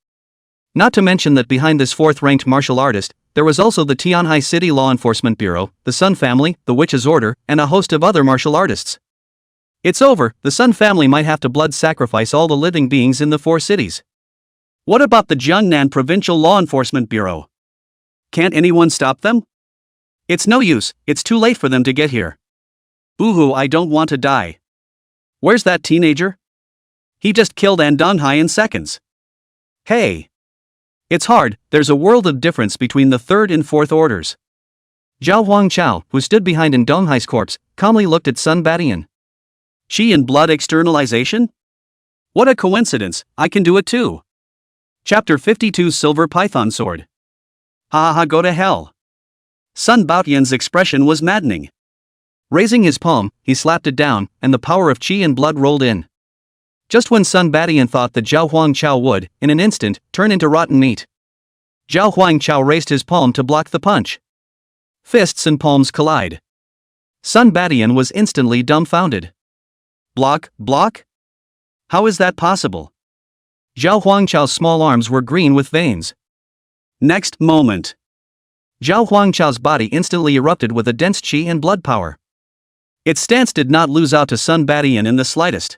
Not to mention that behind this 4th-ranked martial artist, there was also the Tianhai City Law Enforcement Bureau, the Sun family, the Witch's Order, and a host of other martial artists. It's over, the Sun family might have to blood sacrifice all the living beings in the 4 cities. What about the Jiangnan Provincial Law Enforcement Bureau? Can't anyone stop them? It's no use, it's too late for them to get here. Boo-hoo, I don't want to die. Where's that teenager? He just killed Andanghai in seconds. Hey! It's hard, there's a world of difference between the 3rd and 4th orders. Zhao Huangchao, who stood behind Andanghai's corpse, calmly looked at Sun Badian. Qi and blood externalization? What a coincidence, I can do it too. Chapter 52 Silver Python Sword. Ha ha, go to hell. Sun Baotian's expression was maddening. Raising his palm, he slapped it down, and the power of qi and blood rolled in. Just when Sun Badian thought that Zhao Huangchao would, in an instant, turn into rotten meat. Zhao Huangchao raised his palm to block the punch. Fists and palms collide. Sun Badian was instantly dumbfounded. Block? How is that possible? Zhao Huangchao's small arms were green with veins. Next moment. Zhao Huangchao's body instantly erupted with a dense qi and blood power. Its stance did not lose out to Sun Badian in the slightest.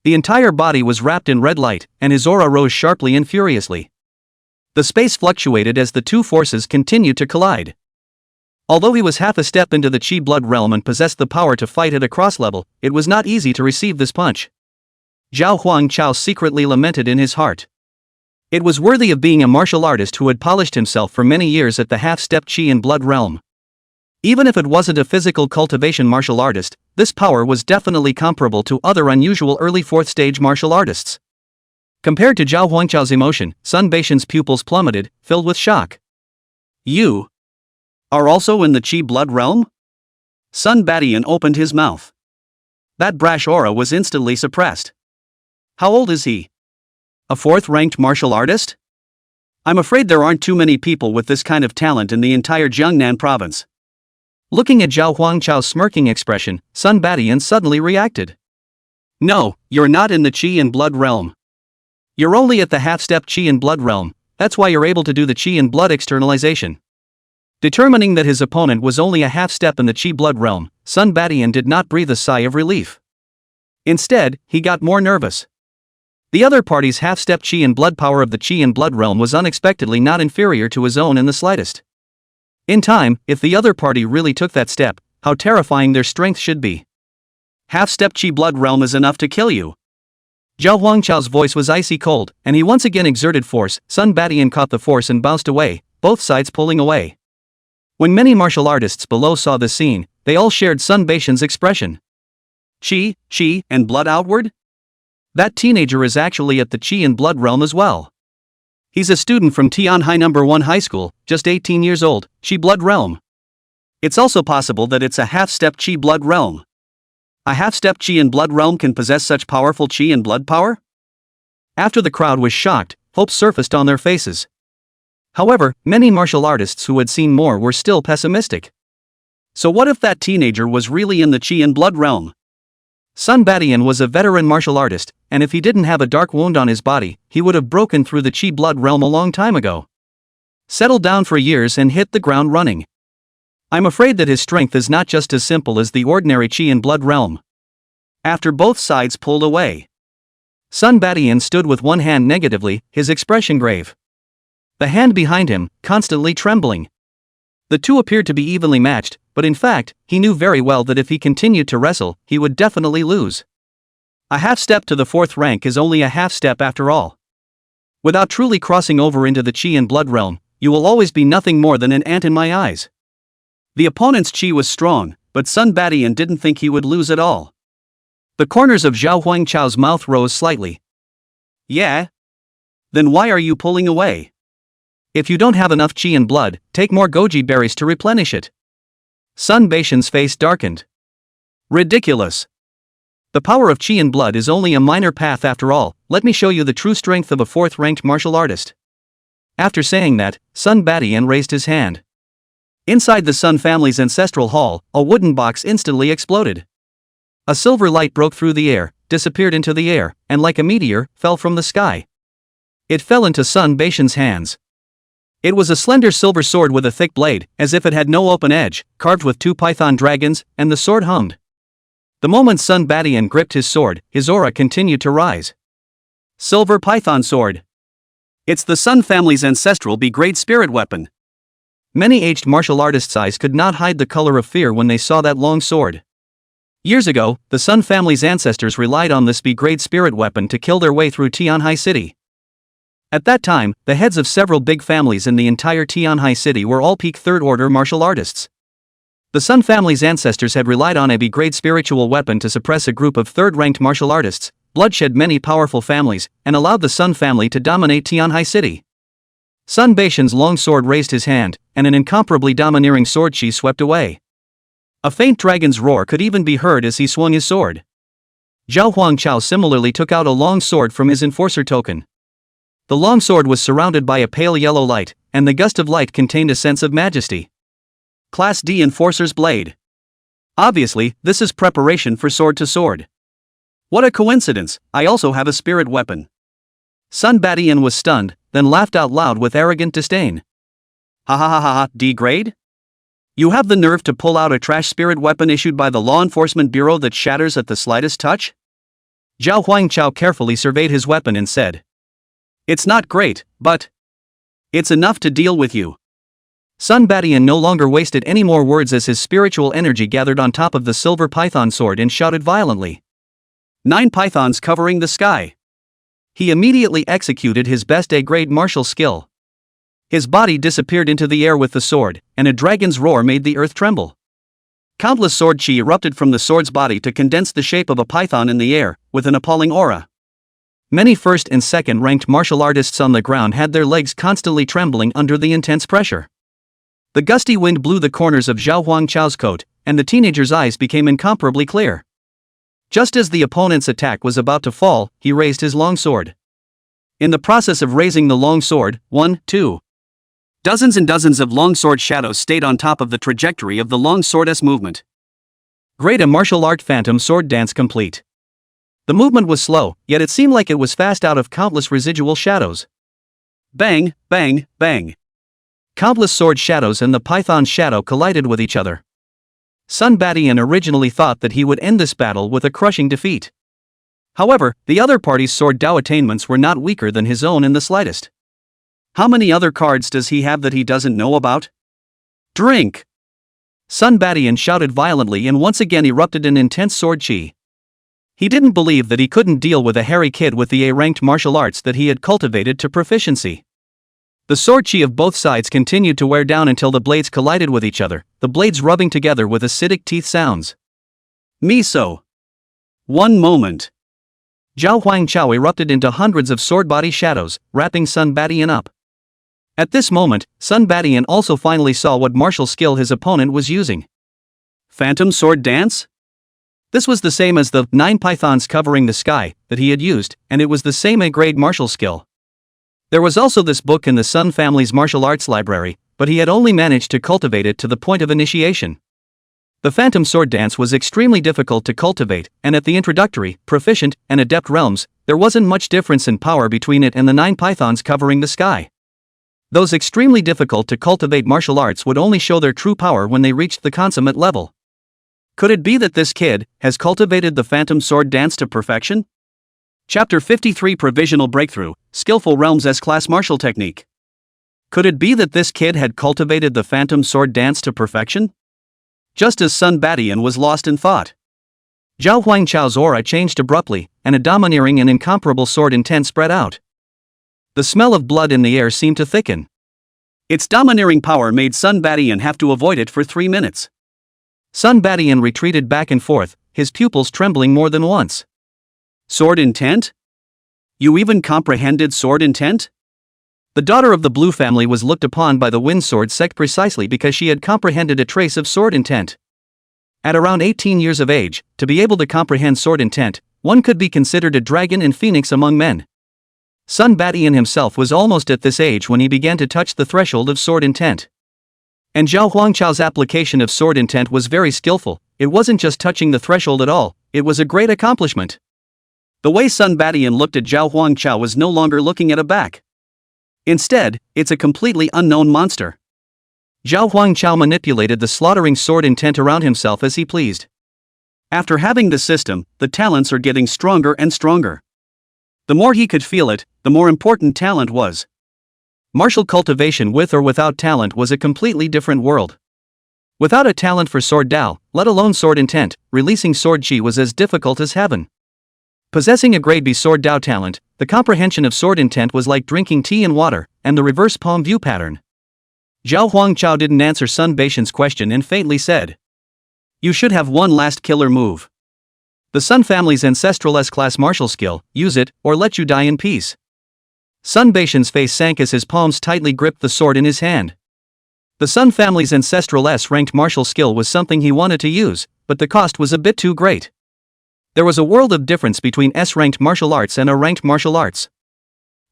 The entire body was wrapped in red light, and his aura rose sharply and furiously. The space fluctuated as the two forces continued to collide. Although he was half a step into the Qi blood realm and possessed the power to fight at a cross level, it was not easy to receive this punch. Zhao Huangchao secretly lamented in his heart. It was worthy of being a martial artist who had polished himself for many years at the half-step Qi and blood realm. Even if it wasn't a physical cultivation martial artist, this power was definitely comparable to other unusual early 4th stage martial artists. Compared to Zhao Huangchao's emotion, Sun Baishan's pupils plummeted, filled with shock. You are also in the Qi blood realm? Sun Badian opened his mouth. That brash aura was instantly suppressed. How old is he? A 4th-ranked martial artist? I'm afraid there aren't too many people with this kind of talent in the entire Jiangnan province. Looking at Zhao Huangchao's smirking expression, Sun Badian suddenly reacted. No, you're not in the Qi and blood realm. You're only at the half-step Qi and blood realm, that's why you're able to do the Qi and blood externalization. Determining that his opponent was only a half-step in the Qi blood realm, Sun Badian did not breathe a sigh of relief. Instead, he got more nervous. The other party's half-step chi and blood power of the chi and blood realm was unexpectedly not inferior to his own in the slightest. In time, if the other party really took that step, how terrifying their strength should be. Half-step chi blood realm is enough to kill you. Zhao Huangchao's voice was icy cold, and he once again exerted force. Sun Badian caught the force and bounced away, both sides pulling away. When many martial artists below saw the scene, they all shared Sun Baishan's expression. Chi, and blood outward? That teenager is actually at the chi and blood realm as well. He's a student from Tianhai No. 1 High School, just 18 years old, chi blood realm. It's also possible that it's a half-step chi blood realm. A half-step chi and blood realm can possess such powerful chi and blood power? After the crowd was shocked, hope surfaced on their faces. However, many martial artists who had seen more were still pessimistic. So what if that teenager was really in the chi and blood realm? Sun Badian was a veteran martial artist, and if he didn't have a dark wound on his body, he would have broken through the chi blood realm a long time ago. Settled down for years and hit the ground running. I'm afraid that his strength is not just as simple as the ordinary chi and blood realm. After both sides pulled away, Sun Badian stood with one hand negatively, his expression grave. The hand behind him, constantly trembling. The two appeared to be evenly matched, but in fact, he knew very well that if he continued to wrestle, he would definitely lose. A half step to the fourth rank is only a half step after all. Without truly crossing over into the chi and blood realm, you will always be nothing more than an ant in my eyes. The opponent's chi was strong, but Sun Badian didn't think he would lose at all. The corners of Zhao Huangchao's mouth rose slightly. Yeah? Then why are you pulling away? If you don't have enough chi and blood, take more goji berries to replenish it. Sun Baishan's face darkened. Ridiculous. The power of chi and blood is only a minor path after all. Let me show you the true strength of a fourth-ranked martial artist. After saying that, Sun Badian raised his hand. Inside the Sun family's ancestral hall, a wooden box instantly exploded. A silver light broke through the air, disappeared into the air, and like a meteor, fell from the sky. It fell into Sun Baishan's hands. It was a slender silver sword with a thick blade, as if it had no open edge, carved with two python dragons, and the sword hummed. The moment Sun Badian gripped his sword, his aura continued to rise. Silver python sword. It's the Sun family's ancestral B-grade spirit weapon. Many aged martial artists' eyes could not hide the color of fear when they saw that long sword. Years ago, the Sun family's ancestors relied on this B-grade spirit weapon to kill their way through Tianhai City. At that time, the heads of several big families in the entire Tianhai City were all peak third-order martial artists. The Sun family's ancestors had relied on a B-grade spiritual weapon to suppress a group of third-ranked martial artists, bloodshed many powerful families, and allowed the Sun family to dominate Tianhai City. Sun Baishan's long sword raised his hand, and an incomparably domineering sword chi swept away. A faint dragon's roar could even be heard as he swung his sword. Zhao Huangchao similarly took out a long sword from his enforcer token. The long sword was surrounded by a pale yellow light, and the gust of light contained a sense of majesty. Class D Enforcer's Blade. Obviously, this is preparation for sword to sword. What a coincidence, I also have a spirit weapon. Sun Badian was stunned, then laughed out loud with arrogant disdain. Ha ha ha ha ha, D-grade? You have the nerve to pull out a trash spirit weapon issued by the Law Enforcement Bureau that shatters at the slightest touch? Zhao Huangchao carefully surveyed his weapon and said. It's not great, but it's enough to deal with you. Sun Badian no longer wasted any more words as his spiritual energy gathered on top of the silver python sword and shouted violently. 9 pythons covering the sky. He immediately executed his best A-grade martial skill. His body disappeared into the air with the sword, and a dragon's roar made the earth tremble. Countless sword chi erupted from the sword's body to condense the shape of a python in the air, with an appalling aura. Many first and second-ranked martial artists on the ground had their legs constantly trembling under the intense pressure. The gusty wind blew the corners of Zhao Huangchao's coat, and the teenager's eyes became incomparably clear. Just as the opponent's attack was about to fall, he raised his long sword. In the process of raising the long sword, 1, 2. Dozens and dozens of long sword shadows stayed on top of the trajectory of the long sword's movement. Great, a martial art phantom sword dance complete. The movement was slow, yet it seemed like it was fast out of countless residual shadows. Bang, bang, bang. Countless sword shadows and the python's shadow collided with each other. Sun Badian originally thought that he would end this battle with a crushing defeat. However, the other party's sword Dao attainments were not weaker than his own in the slightest. How many other cards does he have that he doesn't know about? Drink! Sun Badian shouted violently and once again erupted in intense sword chi. He didn't believe that he couldn't deal with a hairy kid with the A-ranked martial arts that he had cultivated to proficiency. The sword chi of both sides continued to wear down until the blades collided with each other, the blades rubbing together with acidic teeth sounds. Miso. One moment. Zhao Huangchao erupted into hundreds of sword body shadows, wrapping Sun Badian up. At this moment, Sun Badian also finally saw what martial skill his opponent was using. Phantom Sword Dance? This was the same as the 9 pythons covering the sky that he had used, and it was the same A-grade martial skill. There was also this book in the Sun family's martial arts library, but he had only managed to cultivate it to the point of initiation. The Phantom Sword Dance was extremely difficult to cultivate, and at the introductory, proficient, and adept realms, there wasn't much difference in power between it and the 9 pythons covering the sky. Those extremely difficult to cultivate martial arts would only show their true power when they reached the consummate level. Could it be that this kid has cultivated the Phantom Sword Dance to perfection? Chapter 53 Provisional Breakthrough, Skillful Realms S-Class Martial Technique. Could it be that this kid had cultivated the Phantom Sword Dance to perfection? Just as Sun Badian was lost in thought, Zhao Huangchao's aura changed abruptly, and a domineering and incomparable sword intent spread out. The smell of blood in the air seemed to thicken. Its domineering power made Sun Badian have to avoid it for 3 minutes. Sun Badian retreated back and forth, his pupils trembling more than once. Sword intent? You even comprehended sword intent? The daughter of the Blue family was looked upon by the Wind Sword sect precisely because she had comprehended a trace of sword intent. At around 18 years of age, to be able to comprehend sword intent, one could be considered a dragon and phoenix among men. Sun Badian himself was almost at this age when he began to touch the threshold of sword intent. And Zhao Huangchao's application of sword intent was very skillful. It wasn't just touching the threshold at all, it was a great accomplishment. The way Sun Badian looked at Zhao Huangchao was no longer looking at a back. Instead, it's a completely unknown monster. Zhao Huangchao manipulated the slaughtering sword intent around himself as he pleased. After having the system, the talents are getting stronger and stronger. The more he could feel it, the more important talent was. Martial cultivation with or without talent was a completely different world. Without a talent for sword Dao, let alone sword intent, releasing sword chi was as difficult as heaven. Possessing a grade B sword Dao talent, the comprehension of sword intent was like drinking tea in water, and the reverse palm view pattern. Zhao Huangchao didn't answer Sun Baishan's question and faintly said, "You should have one last killer move. The Sun family's ancestral S-class martial skill, use it, or let you die in peace." Sun Baishan's face sank as his palms tightly gripped the sword in his hand. The Sun family's ancestral S-ranked martial skill was something he wanted to use, but the cost was a bit too great. There was a world of difference between S-ranked martial arts and A-ranked martial arts.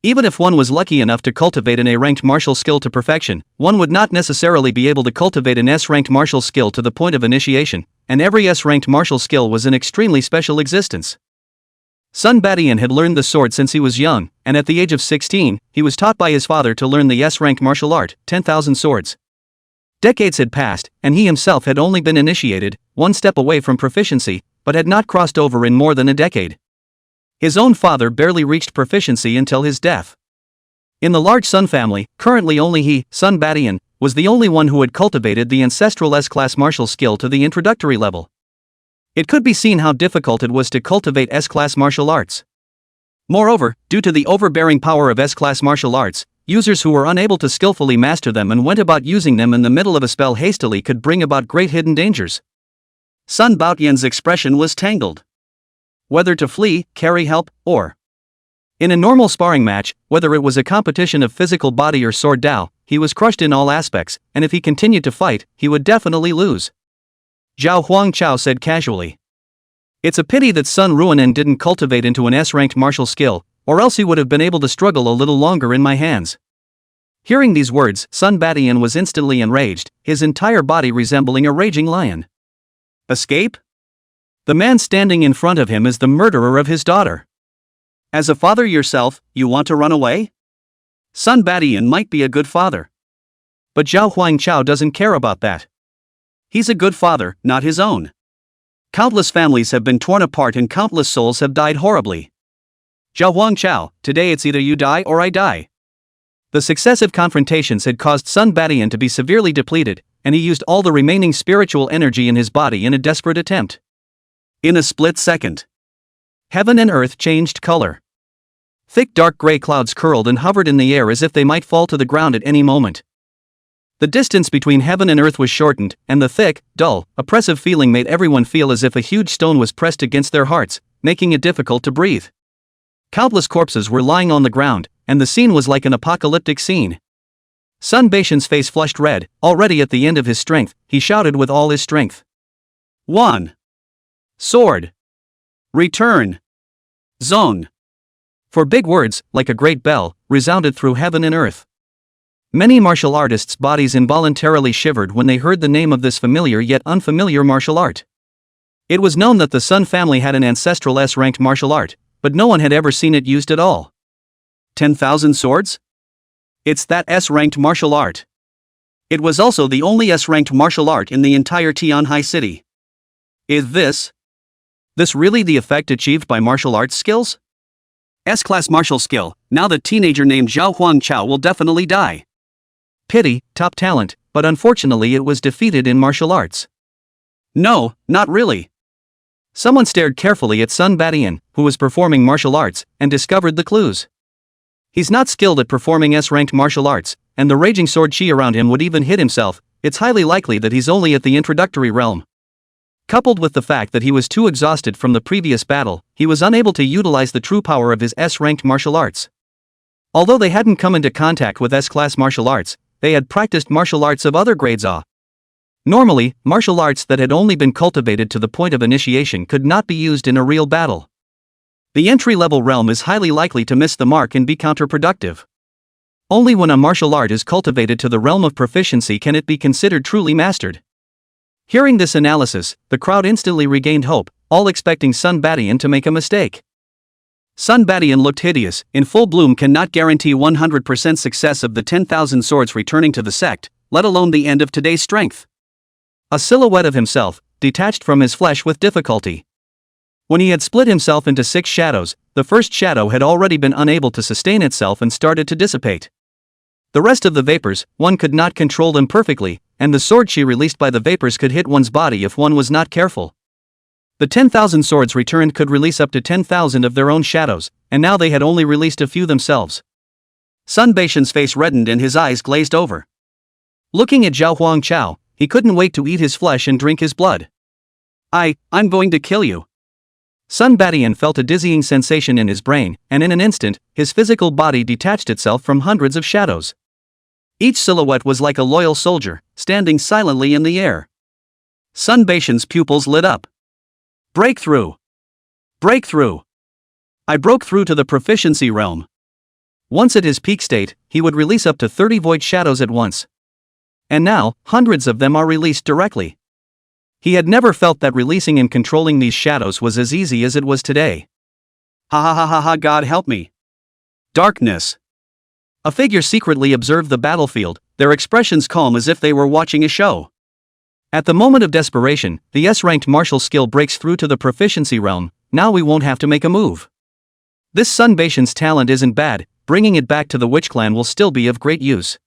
Even if one was lucky enough to cultivate an A-ranked martial skill to perfection, one would not necessarily be able to cultivate an S-ranked martial skill to the point of initiation, and every S-ranked martial skill was an extremely special existence. Sun Badian had learned the sword since he was young, and at the age of 16, he was taught by his father to learn the S-rank martial art, 10,000 swords. Decades had passed, and he himself had only been initiated, one step away from proficiency, but had not crossed over in more than a decade. His own father barely reached proficiency until his death. In the large Sun family, currently only he, Sun Badian, was the only one who had cultivated the ancestral S-class martial skill to the introductory level. It could be seen how difficult it was to cultivate S-class martial arts. Moreover, due to the overbearing power of S-class martial arts, users who were unable to skillfully master them and went about using them in the middle of a spell hastily could bring about great hidden dangers. Sun Baotian's expression was tangled. Whether to flee, carry help, or... In a normal sparring match, whether it was a competition of physical body or sword Dao, he was crushed in all aspects, and if he continued to fight, he would definitely lose. Zhao Huangchao said casually. It's a pity that Sun Ruonen didn't cultivate into an S-ranked martial skill, or else he would have been able to struggle a little longer in my hands. Hearing these words, Sun Badian was instantly enraged, his entire body resembling a raging lion. Escape? The man standing in front of him is the murderer of his daughter. As a father yourself, you want to run away? Sun Badian might be a good father. But Zhao Huangchao doesn't care about that. He's a good father, not his own. Countless families have been torn apart and countless souls have died horribly. Zhao Huangchao, today it's either you die or I die. The successive confrontations had caused Sun Badian to be severely depleted, and he used all the remaining spiritual energy in his body in a desperate attempt. In a split second, heaven and earth changed color. Thick dark gray clouds curled and hovered in the air as if they might fall to the ground at any moment. The distance between heaven and earth was shortened, and the thick, dull, oppressive feeling made everyone feel as if a huge stone was pressed against their hearts, making it difficult to breathe. Countless corpses were lying on the ground, and the scene was like an apocalyptic scene. Sun Baishan's face flushed red. Already at the end of his strength, he shouted with all his strength. 1. Sword. Return. Zone. For big words, like a great bell, resounded through heaven and earth. Many martial artists' bodies involuntarily shivered when they heard the name of this familiar yet unfamiliar martial art. It was known that the Sun family had an ancestral S-ranked martial art, but no one had ever seen it used at all. 10,000 swords? It's that S-ranked martial art. It was also the only S-ranked martial art in the entire Tianhai city. Is this really the effect achieved by martial arts skills? S-class martial skill, now the teenager named Zhao Huangchao will definitely die. Pity, top talent, but unfortunately it was defeated in martial arts. No, not really. Someone stared carefully at Sun Badian, who was performing martial arts, and discovered the clues. He's not skilled at performing S-ranked martial arts, and the raging sword chi around him would even hit himself. It's highly likely that he's only at the introductory realm. Coupled with the fact that he was too exhausted from the previous battle, he was unable to utilize the true power of his S-ranked martial arts. Although they hadn't come into contact with S-class martial arts, they had practiced martial arts of other grades. Normally, martial arts that had only been cultivated to the point of initiation could not be used in a real battle. The entry-level realm is highly likely to miss the mark and be counterproductive. Only when a martial art is cultivated to the realm of proficiency can it be considered truly mastered. Hearing this analysis, the crowd instantly regained hope, all expecting Sun Badian to make a mistake. Sun Badian looked hideous. In full bloom cannot guarantee 100% success of the 10,000 swords returning to the sect, let alone the end of today's strength. A silhouette of himself, detached from his flesh with difficulty. When he had split himself into 6 shadows, the first shadow had already been unable to sustain itself and started to dissipate. The rest of the vapors, one could not control them perfectly, and the sword chi released by the vapors could hit one's body if one was not careful. The 10,000 swords returned could release up to 10,000 of their own shadows, and now they had only released a few themselves. Sun Baishan's face reddened and his eyes glazed over. Looking at Zhao Huangchao, he couldn't wait to eat his flesh and drink his blood. I'm going to kill you. Sun Badian felt a dizzying sensation in his brain, and in an instant, his physical body detached itself from hundreds of shadows. Each silhouette was like a loyal soldier, standing silently in the air. Sun Baishan's pupils lit up. Breakthrough! Breakthrough! I broke through to the proficiency realm. Once at his peak state, he would release up to 30 void shadows at once. And now, hundreds of them are released directly. He had never felt that releasing and controlling these shadows was as easy as it was today. Ha ha ha ha ha, God help me. Darkness. A figure secretly observed the battlefield, their expressions calm as if they were watching a show. At the moment of desperation, the S-ranked martial skill breaks through to the proficiency realm. Now we won't have to make a move. This Sun Baishan's talent isn't bad, bringing it back to the Witch Clan will still be of great use.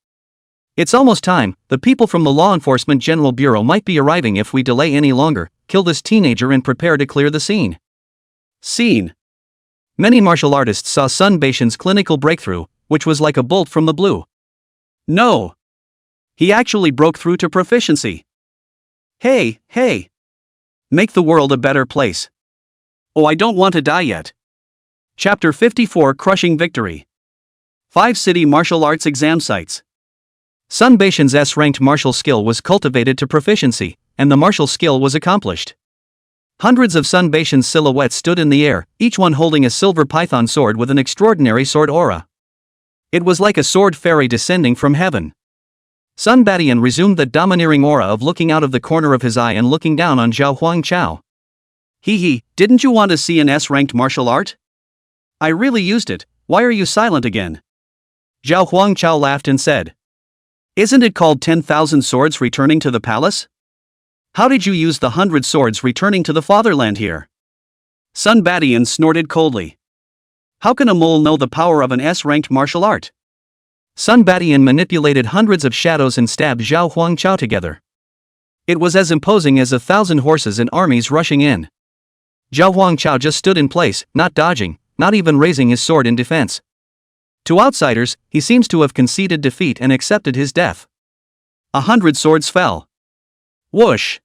It's almost time. The people from the Law Enforcement General Bureau might be arriving if we delay any longer. Kill this teenager and prepare to clear the scene. Many martial artists saw Sun Baishan's clinical breakthrough, which was like a bolt from the blue. No! He actually broke through to proficiency. Hey! Make the world a better place. Oh, I don't want to die yet. Chapter 54, Crushing Victory. 5 City Martial Arts Exam Sites. Sun Baishan's S-ranked martial skill was cultivated to proficiency, and the martial skill was accomplished. Hundreds of Sun Baishan's silhouettes stood in the air, each one holding a silver python sword with an extraordinary sword aura. It was like a sword fairy descending from heaven. Sun Badian resumed the domineering aura of looking out of the corner of his eye and looking down on Zhao Huangchao. Didn't you want to see an S-ranked martial art? I really used it. Why are you silent again? Zhao Huangchao laughed and said. Isn't it called 10,000 swords returning to the palace? How did you use the 100 swords returning to the fatherland here? Sun Badian snorted coldly. How can a mole know the power of an S-ranked martial art? Sun Badian manipulated hundreds of shadows and stabbed Zhao Huangchao together. It was as imposing as 1,000 horses and armies rushing in. Zhao Huangchao just stood in place, not dodging, not even raising his sword in defense. To outsiders, he seems to have conceded defeat and accepted his death. 100 swords fell. Whoosh!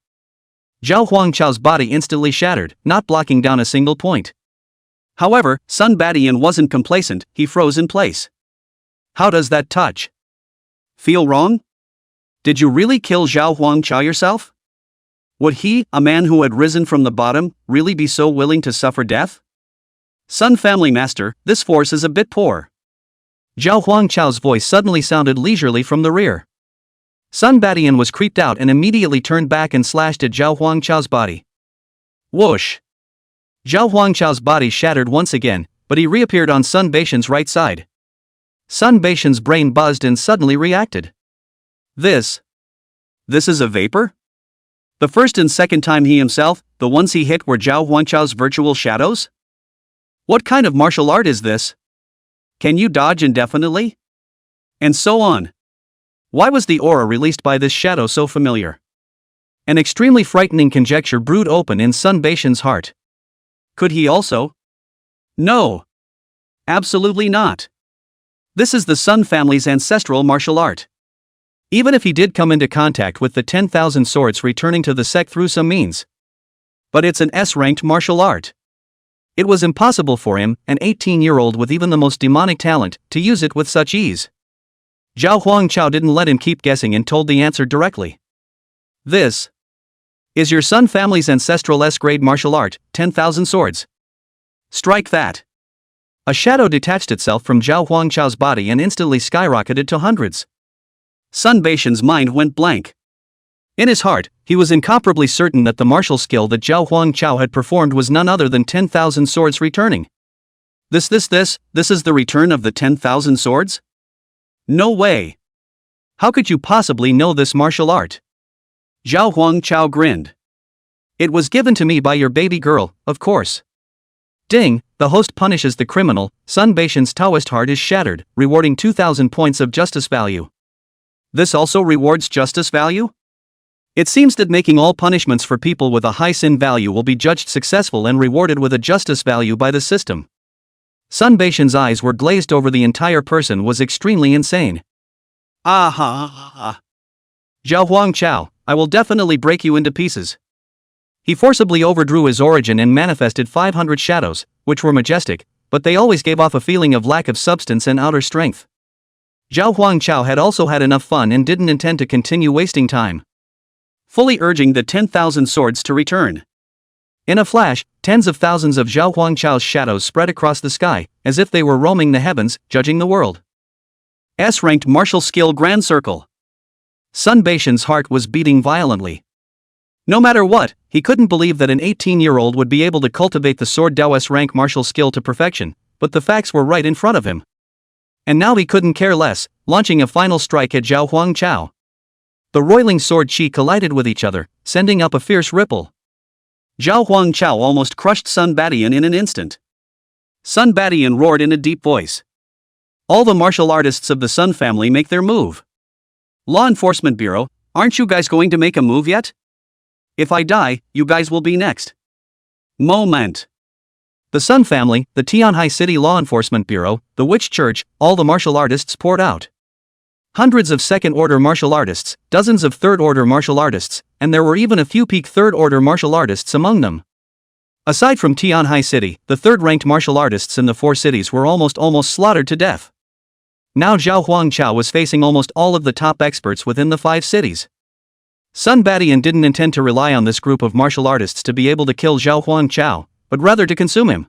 Zhao Huangchao's body instantly shattered, not blocking down a single point. However, Sun Badian wasn't complacent, he froze in place. How does that touch? Feel wrong? Did you really kill Zhao Huangchao yourself? Would he, a man who had risen from the bottom, really be so willing to suffer death? Sun Family Master, this force is a bit poor. Zhao Huangchao's voice suddenly sounded leisurely from the rear. Sun Badian was creeped out and immediately turned back and slashed at Zhao Huangchao's body. Whoosh! Zhao Huangchao's body shattered once again, but he reappeared on Sun Baishan's right side. Sun Baishan's brain buzzed and suddenly reacted. This is a vapor? The first and second time he himself, the ones he hit were Zhao Huangchao's virtual shadows? What kind of martial art is this? Can you dodge indefinitely? And so on. Why was the aura released by this shadow so familiar? An extremely frightening conjecture brewed open in Sun Baishan's heart. Could he also? No. Absolutely not. This is the Sun family's ancestral martial art. Even if he did come into contact with the 10,000 swords returning to the sect through some means. But it's an S-ranked martial art. It was impossible for him, an 18-year-old with even the most demonic talent, to use it with such ease. Zhao Huangchao didn't let him keep guessing and told the answer directly. This is your Sun family's ancestral S-grade martial art, 10,000 swords. Strike that. A shadow detached itself from Zhao Huangchao's body and instantly skyrocketed to hundreds. Sun Baishan's mind went blank. In his heart, he was incomparably certain that the martial skill that Zhao Huangchao had performed was none other than 10,000 swords returning. This is the return of the 10,000 swords? No way. How could you possibly know this martial art? Zhao Huangchao grinned. It was given to me by your baby girl, of course. Ding, the host punishes the criminal. Sun Baishan's Taoist heart is shattered, rewarding 2,000 points of justice value. This also rewards justice value? It seems that making all punishments for people with a high sin value will be judged successful and rewarded with a justice value by the system. Sun Baishan's eyes were glazed over. The entire person was extremely insane. Aha! Zhao Huangchao, I will definitely break you into pieces. He forcibly overdrew his origin and manifested 500 shadows, which were majestic, but they always gave off a feeling of lack of substance and outer strength. Zhao Huangchao had also had enough fun and didn't intend to continue wasting time. Fully urging the 10,000 swords to return. In a flash, tens of thousands of Zhao Huangchao's shadows spread across the sky, as if they were roaming the heavens, judging the world. S-ranked martial skill grand circle. Sun Baishan's heart was beating violently. No matter what, he couldn't believe that an 18-year-old would be able to cultivate the sword Dao S-rank martial skill to perfection, but the facts were right in front of him. And now he couldn't care less, launching a final strike at Zhao Huangchao. The roiling sword chi collided with each other, sending up a fierce ripple. Zhao Huangchao almost crushed Sun Badian in an instant. Sun Badian roared in a deep voice. All the martial artists of the Sun family make their move. Law Enforcement Bureau, aren't you guys going to make a move yet? If I die, you guys will be next. Moment. The Sun family, the Tianhai City Law Enforcement Bureau, the Witch Church, all the martial artists poured out. Hundreds of second-order martial artists, dozens of third-order martial artists, and there were even a few peak third-order martial artists among them. Aside from Tianhai City, the third-ranked martial artists in the four cities were almost slaughtered to death. Now Zhao Huangchao was facing almost all of the top experts within the 5 cities. Sun Badian didn't intend to rely on this group of martial artists to be able to kill Zhao Huangchao, but rather to consume him.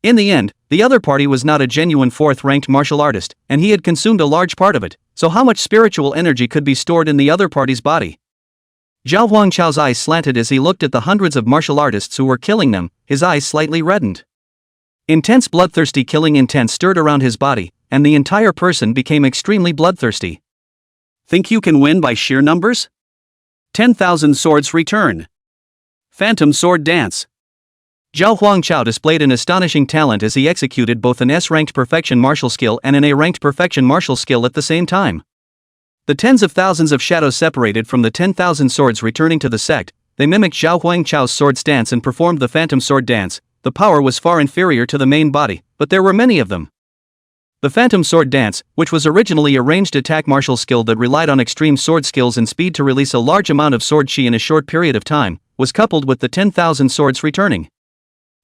In the end, the other party was not a genuine 4th-ranked martial artist, and he had consumed a large part of it, so how much spiritual energy could be stored in the other party's body? Zhao Huangchao's eyes slanted as he looked at the hundreds of martial artists who were killing them, his eyes slightly reddened. Intense bloodthirsty killing intent stirred around his body, and the entire person became extremely bloodthirsty. Think you can win by sheer numbers? 10,000 Swords Return. Phantom Sword Dance. Zhao Huangchao displayed an astonishing talent as he executed both an S-ranked perfection martial skill and an A-ranked perfection martial skill at the same time. The tens of thousands of shadows separated from the 10,000 swords returning to the sect. They mimicked Zhao Huangchao's sword stance and performed the phantom sword dance. The power was far inferior to the main body, but there were many of them. The phantom sword dance, which was originally a ranged attack martial skill that relied on extreme sword skills and speed to release a large amount of sword chi in a short period of time, was coupled with the 10,000 swords returning.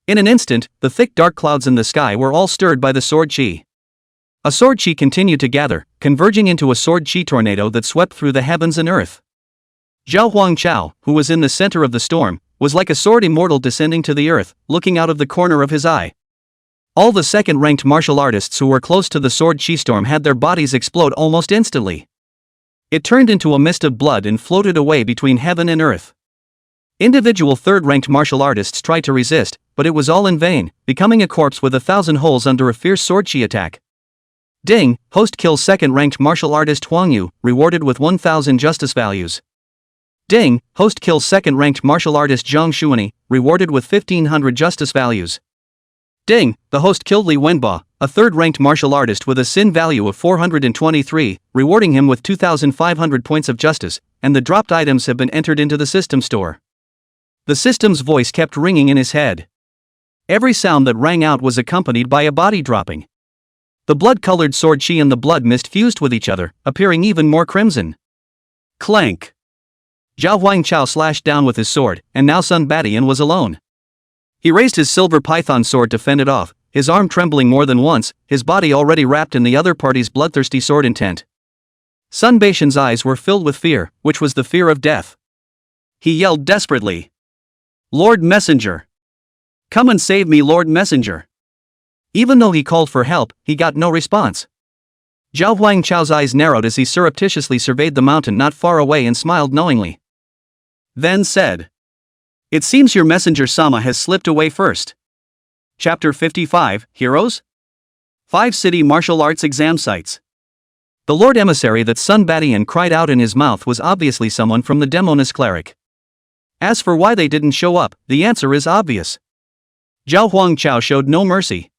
In an instant, the thick dark clouds in the sky were all stirred by the sword chi. A sword chi continued to gather, converging into a sword chi tornado that swept through the heavens and earth. Zhao Huangchao, who was in the center of the storm, was like a sword immortal descending to the earth, looking out of the corner of his eye. All the second-ranked martial artists who were close to the sword chi storm had their bodies explode almost instantly. It turned into a mist of blood and floated away between heaven and earth. Individual third-ranked martial artists tried to resist, but it was all in vain, becoming a corpse with 1,000 holes under a fierce sword chi attack. Ding, host kills second-ranked martial artist Huang Yu, rewarded with 1,000 justice values. Ding, host kills second-ranked martial artist Zhang Shuani, rewarded with 1,500 justice values. Ding, the host killed Li Wenba, a third-ranked martial artist with a sin value of 423, rewarding him with 2,500 points of justice, and the dropped items have been entered into the system store. The system's voice kept ringing in his head. Every sound that rang out was accompanied by a body dropping. The blood-colored sword chi and the blood mist fused with each other, appearing even more crimson. Clank! Zhao Huangchao slashed down with his sword, and now Sun Badian was alone. He raised his silver python sword to fend it off, his arm trembling more than once, his body already wrapped in the other party's bloodthirsty sword intent. Sun Baishan's eyes were filled with fear, which was the fear of death. He yelled desperately. "Lord Messenger! Come and save me, Lord Messenger!" Even though he called for help, he got no response. Zhao Huangchao's eyes narrowed as he surreptitiously surveyed the mountain not far away and smiled knowingly. Then said, "It seems your messenger-sama has slipped away first." Chapter 55, Heroes? 5 City Martial Arts Exam Sites. The Lord Emissary that Sun Badian cried out in his mouth was obviously someone from the Demoness Cleric. As for why they didn't show up, the answer is obvious. Zhao Huangchao showed no mercy.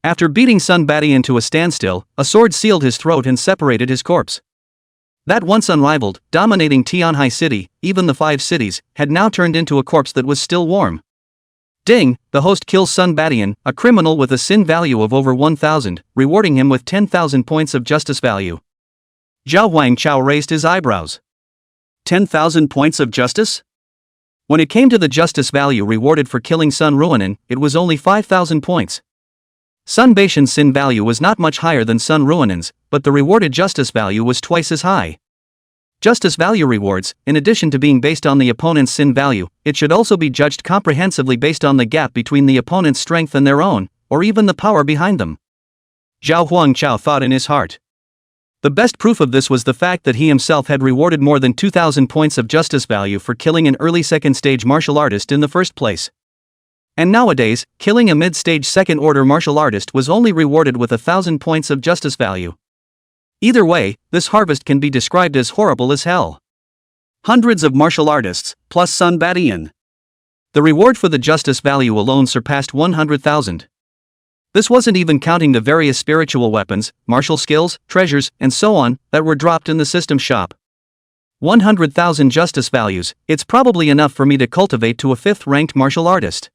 After beating Sun Badian to a standstill, a sword sealed his throat and separated his corpse. That once unrivaled, dominating Tianhai City, even the 5 cities, had now turned into a corpse that was still warm. Ding, the host kills Sun Badian, a criminal with a sin value of over 1,000, rewarding him with 10,000 points of justice value. Zhao Huangchao raised his eyebrows. 10,000 points of justice? When it came to the justice value rewarded for killing Sun Ruonin, it was only 5,000 points. Sun Baishan's sin value was not much higher than Sun Ruonin's, but the rewarded justice value was twice as high. Justice value rewards, in addition to being based on the opponent's sin value, it should also be judged comprehensively based on the gap between the opponent's strength and their own, or even the power behind them. Zhao Huangchao thought in his heart. The best proof of this was the fact that he himself had rewarded more than 2,000 points of justice value for killing an early second-stage martial artist in the first place. And nowadays, killing a mid-stage second-order martial artist was only rewarded with 1,000 points of justice value. Either way, this harvest can be described as horrible as hell. Hundreds of martial artists, plus Sun Badian. The reward for the justice value alone surpassed 100,000. This wasn't even counting the various spiritual weapons, martial skills, treasures, and so on, that were dropped in the system shop. 100,000 justice values, it's probably enough for me to cultivate to a 5th-ranked martial artist.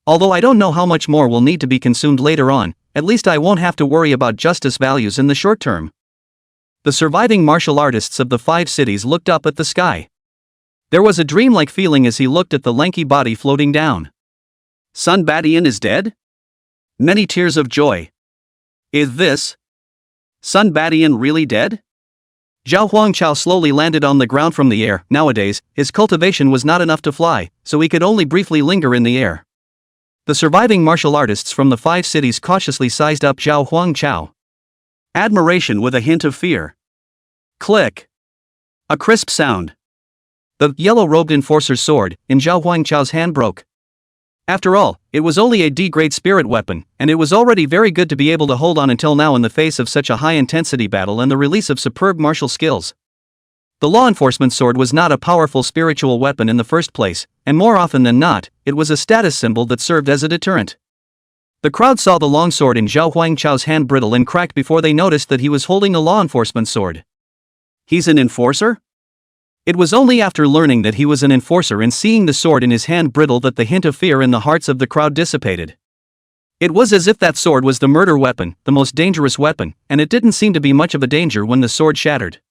Although I don't know how much more will need to be consumed later on, at least I won't have to worry about justice values in the short term. The surviving martial artists of the 5 cities looked up at the sky. There was a dreamlike feeling as he looked at the lanky body floating down. Sun Badian is dead? Many tears of joy. Is this Sun Badian really dead? Zhao Huangchao slowly landed on the ground from the air. Nowadays, his cultivation was not enough to fly, so he could only briefly linger in the air. The surviving martial artists from the 5 cities cautiously sized up Zhao Huangchao. Admiration with a hint of fear. Click. A crisp sound. The yellow-robed enforcer's sword in Zhao Huangchao's hand broke. After all, it was only a D-grade spirit weapon, and it was already very good to be able to hold on until now in the face of such a high-intensity battle and the release of superb martial skills. The law enforcement sword was not a powerful spiritual weapon in the first place, and more often than not, it was a status symbol that served as a deterrent. The crowd saw the long sword in Zhao Huangchao's hand brittle and cracked before they noticed that he was holding a law enforcement sword. He's an enforcer? It was only after learning that he was an enforcer and seeing the sword in his hand brittle that the hint of fear in the hearts of the crowd dissipated. It was as if that sword was the murder weapon, the most dangerous weapon, and it didn't seem to be much of a danger when the sword shattered.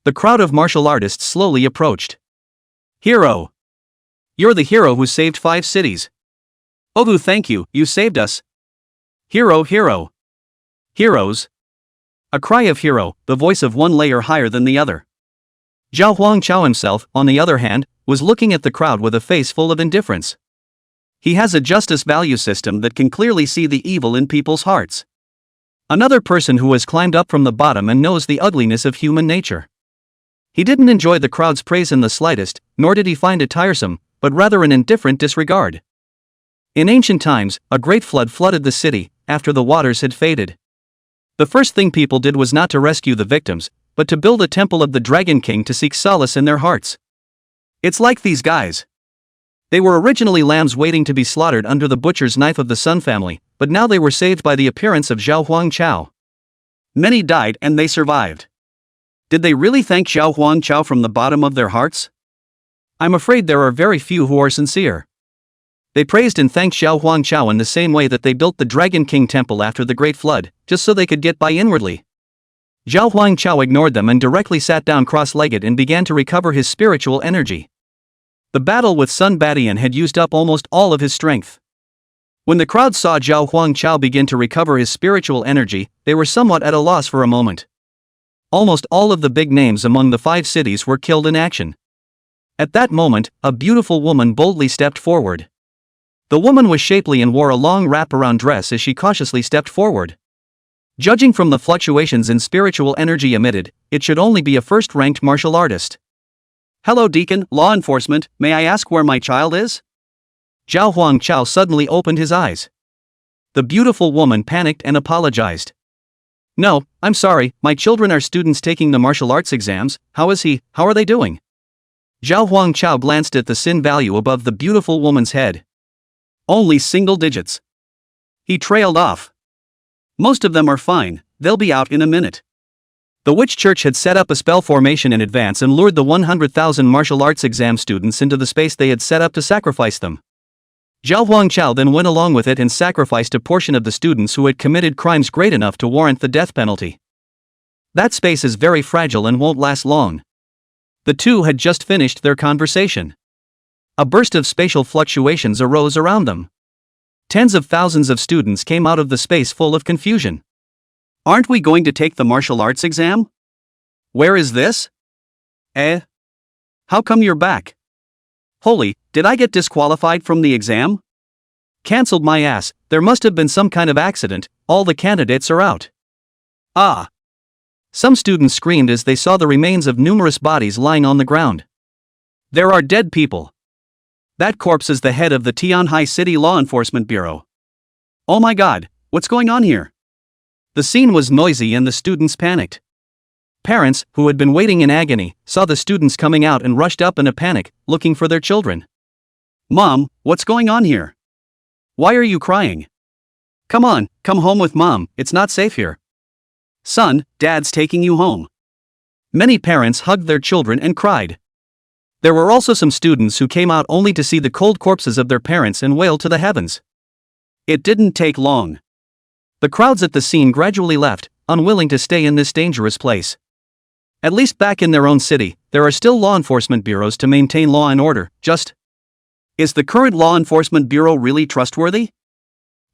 The crowd of martial artists slowly approached. Hero! You're the hero who saved 5 cities. Ogu, thank you, you saved us. Hero, hero. Heroes. A cry of hero, the voice of one layer higher than the other. Zhao Huangchao himself, on the other hand, was looking at the crowd with a face full of indifference. He has a justice value system that can clearly see the evil in people's hearts. Another person who has climbed up from the bottom and knows the ugliness of human nature. He didn't enjoy the crowd's praise in the slightest, nor did he find it tiresome, but rather an indifferent disregard. In ancient times, a great flood flooded the city, after the waters had faded. The first thing people did was not to rescue the victims, but to build a temple of the Dragon King to seek solace in their hearts. It's like these guys. They were originally lambs waiting to be slaughtered under the butcher's knife of the Sun family, but now they were saved by the appearance of Zhao Huangchao. Many died and they survived. Did they really thank Zhao Huangchao from the bottom of their hearts? I'm afraid there are very few who are sincere. They praised and thanked Zhao Huangchao in the same way that they built the Dragon King temple after the Great Flood, just so they could get by inwardly. Zhao Huangchao ignored them and directly sat down cross-legged and began to recover his spiritual energy. The battle with Sun Badian had used up almost all of his strength. When the crowd saw Zhao Huangchao begin to recover his spiritual energy, they were somewhat at a loss for a moment. Almost all of the big names among the 5 cities were killed in action. At that moment, a beautiful woman boldly stepped forward. The woman was shapely and wore a long wraparound dress as she cautiously stepped forward. Judging from the fluctuations in spiritual energy emitted, it should only be a first-ranked martial artist. Hello Deacon, law enforcement, may I ask where my child is? Zhao Huangchao suddenly opened his eyes. The beautiful woman panicked and apologized. No, I'm sorry, my children are students taking the martial arts exams. How is he, how are they doing? Zhao Huangchao glanced at the sin value above the beautiful woman's head. Only single digits. He trailed off. Most of them are fine, they'll be out in a minute. The witch church had set up a spell formation in advance and lured the 100,000 martial arts exam students into the space they had set up to sacrifice them. Zhao Huangchao then went along with it and sacrificed a portion of the students who had committed crimes great enough to warrant the death penalty. That space is very fragile and won't last long. The two had just finished their conversation. A burst of spatial fluctuations arose around them. Tens of thousands of students came out of the space full of confusion. Aren't we going to take the martial arts exam? Where is this? How come you're back? Holy, did I get disqualified from the exam? Cancelled my ass, there must have been some kind of accident, all the candidates are out. Ah! Some students screamed as they saw the remains of numerous bodies lying on the ground. There are dead people. That corpse is the head of the Tianhai City Law Enforcement Bureau. Oh my god, what's going on here? The scene was noisy and the students panicked. Parents, who had been waiting in agony, saw the students coming out and rushed up in a panic, looking for their children. Mom, what's going on here? Why are you crying? Come on, come home with Mom, it's not safe here. Son, Dad's taking you home. Many parents hugged their children and cried. There were also some students who came out only to see the cold corpses of their parents and wail to the heavens. It didn't take long. The crowds at the scene gradually left, unwilling to stay in this dangerous place. At least back in their own city, there are still law enforcement bureaus to maintain law and order, just. Is the current law enforcement bureau really trustworthy?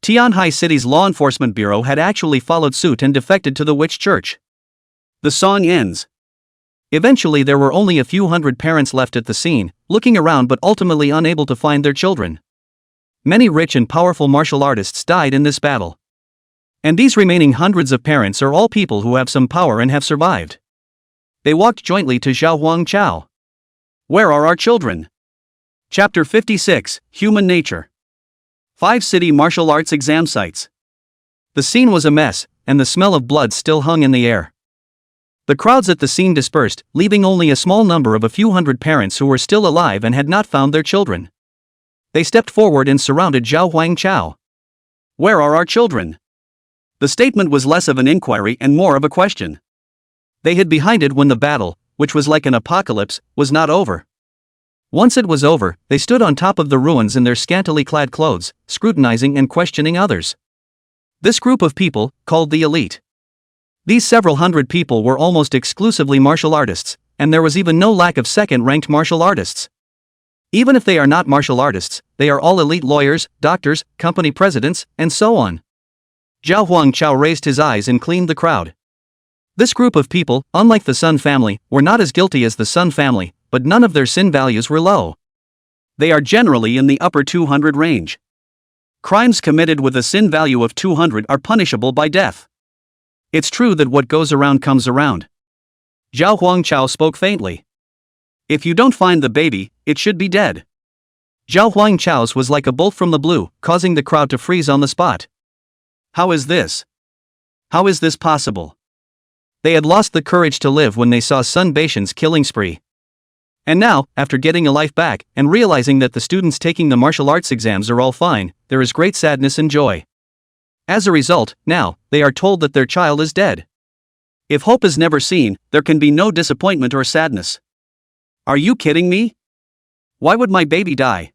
Tianhai City's law enforcement bureau had actually followed suit and defected to the witch church. The song ends. Eventually there were only a few hundred parents left at the scene, looking around but ultimately unable to find their children. Many rich and powerful martial artists died in this battle. And these remaining hundreds of parents are all people who have some power and have survived. They walked jointly to Zhao Huangchao. Where are our children? Chapter 56, Human Nature. 5 city martial arts exam sites. The scene was a mess, and the smell of blood still hung in the air. The crowds at the scene dispersed, leaving only a small number of a few hundred parents who were still alive and had not found their children. They stepped forward and surrounded Zhao Huangchao. "Where are our children?" The statement was less of an inquiry and more of a question. They hid behind it when the battle, which was like an apocalypse, was not over. Once it was over, they stood on top of the ruins in their scantily clad clothes, scrutinizing and questioning others. This group of people, called the elite. These several hundred people were almost exclusively martial artists, and there was even no lack of second-ranked martial artists. Even if they are not martial artists, they are all elite lawyers, doctors, company presidents, and so on. Zhao Huangchao raised his eyes and cleaned the crowd. This group of people, unlike the Sun family, were not as guilty as the Sun family, but none of their sin values were low. They are generally in the upper 200 range. Crimes committed with a sin value of 200 are punishable by death. It's true that what goes around comes around. Zhao Huangchao spoke faintly. If you don't find the baby, it should be dead. Zhao Huangchao's was like a bolt from the blue, causing the crowd to freeze on the spot. How is this? How is this possible? They had lost the courage to live when they saw Sun Baishan's killing spree. And now, after getting a life back, and realizing that the students taking the martial arts exams are all fine, there is great sadness and joy. As a result, now, they are told that their child is dead. If hope is never seen, there can be no disappointment or sadness. Are you kidding me? Why would my baby die?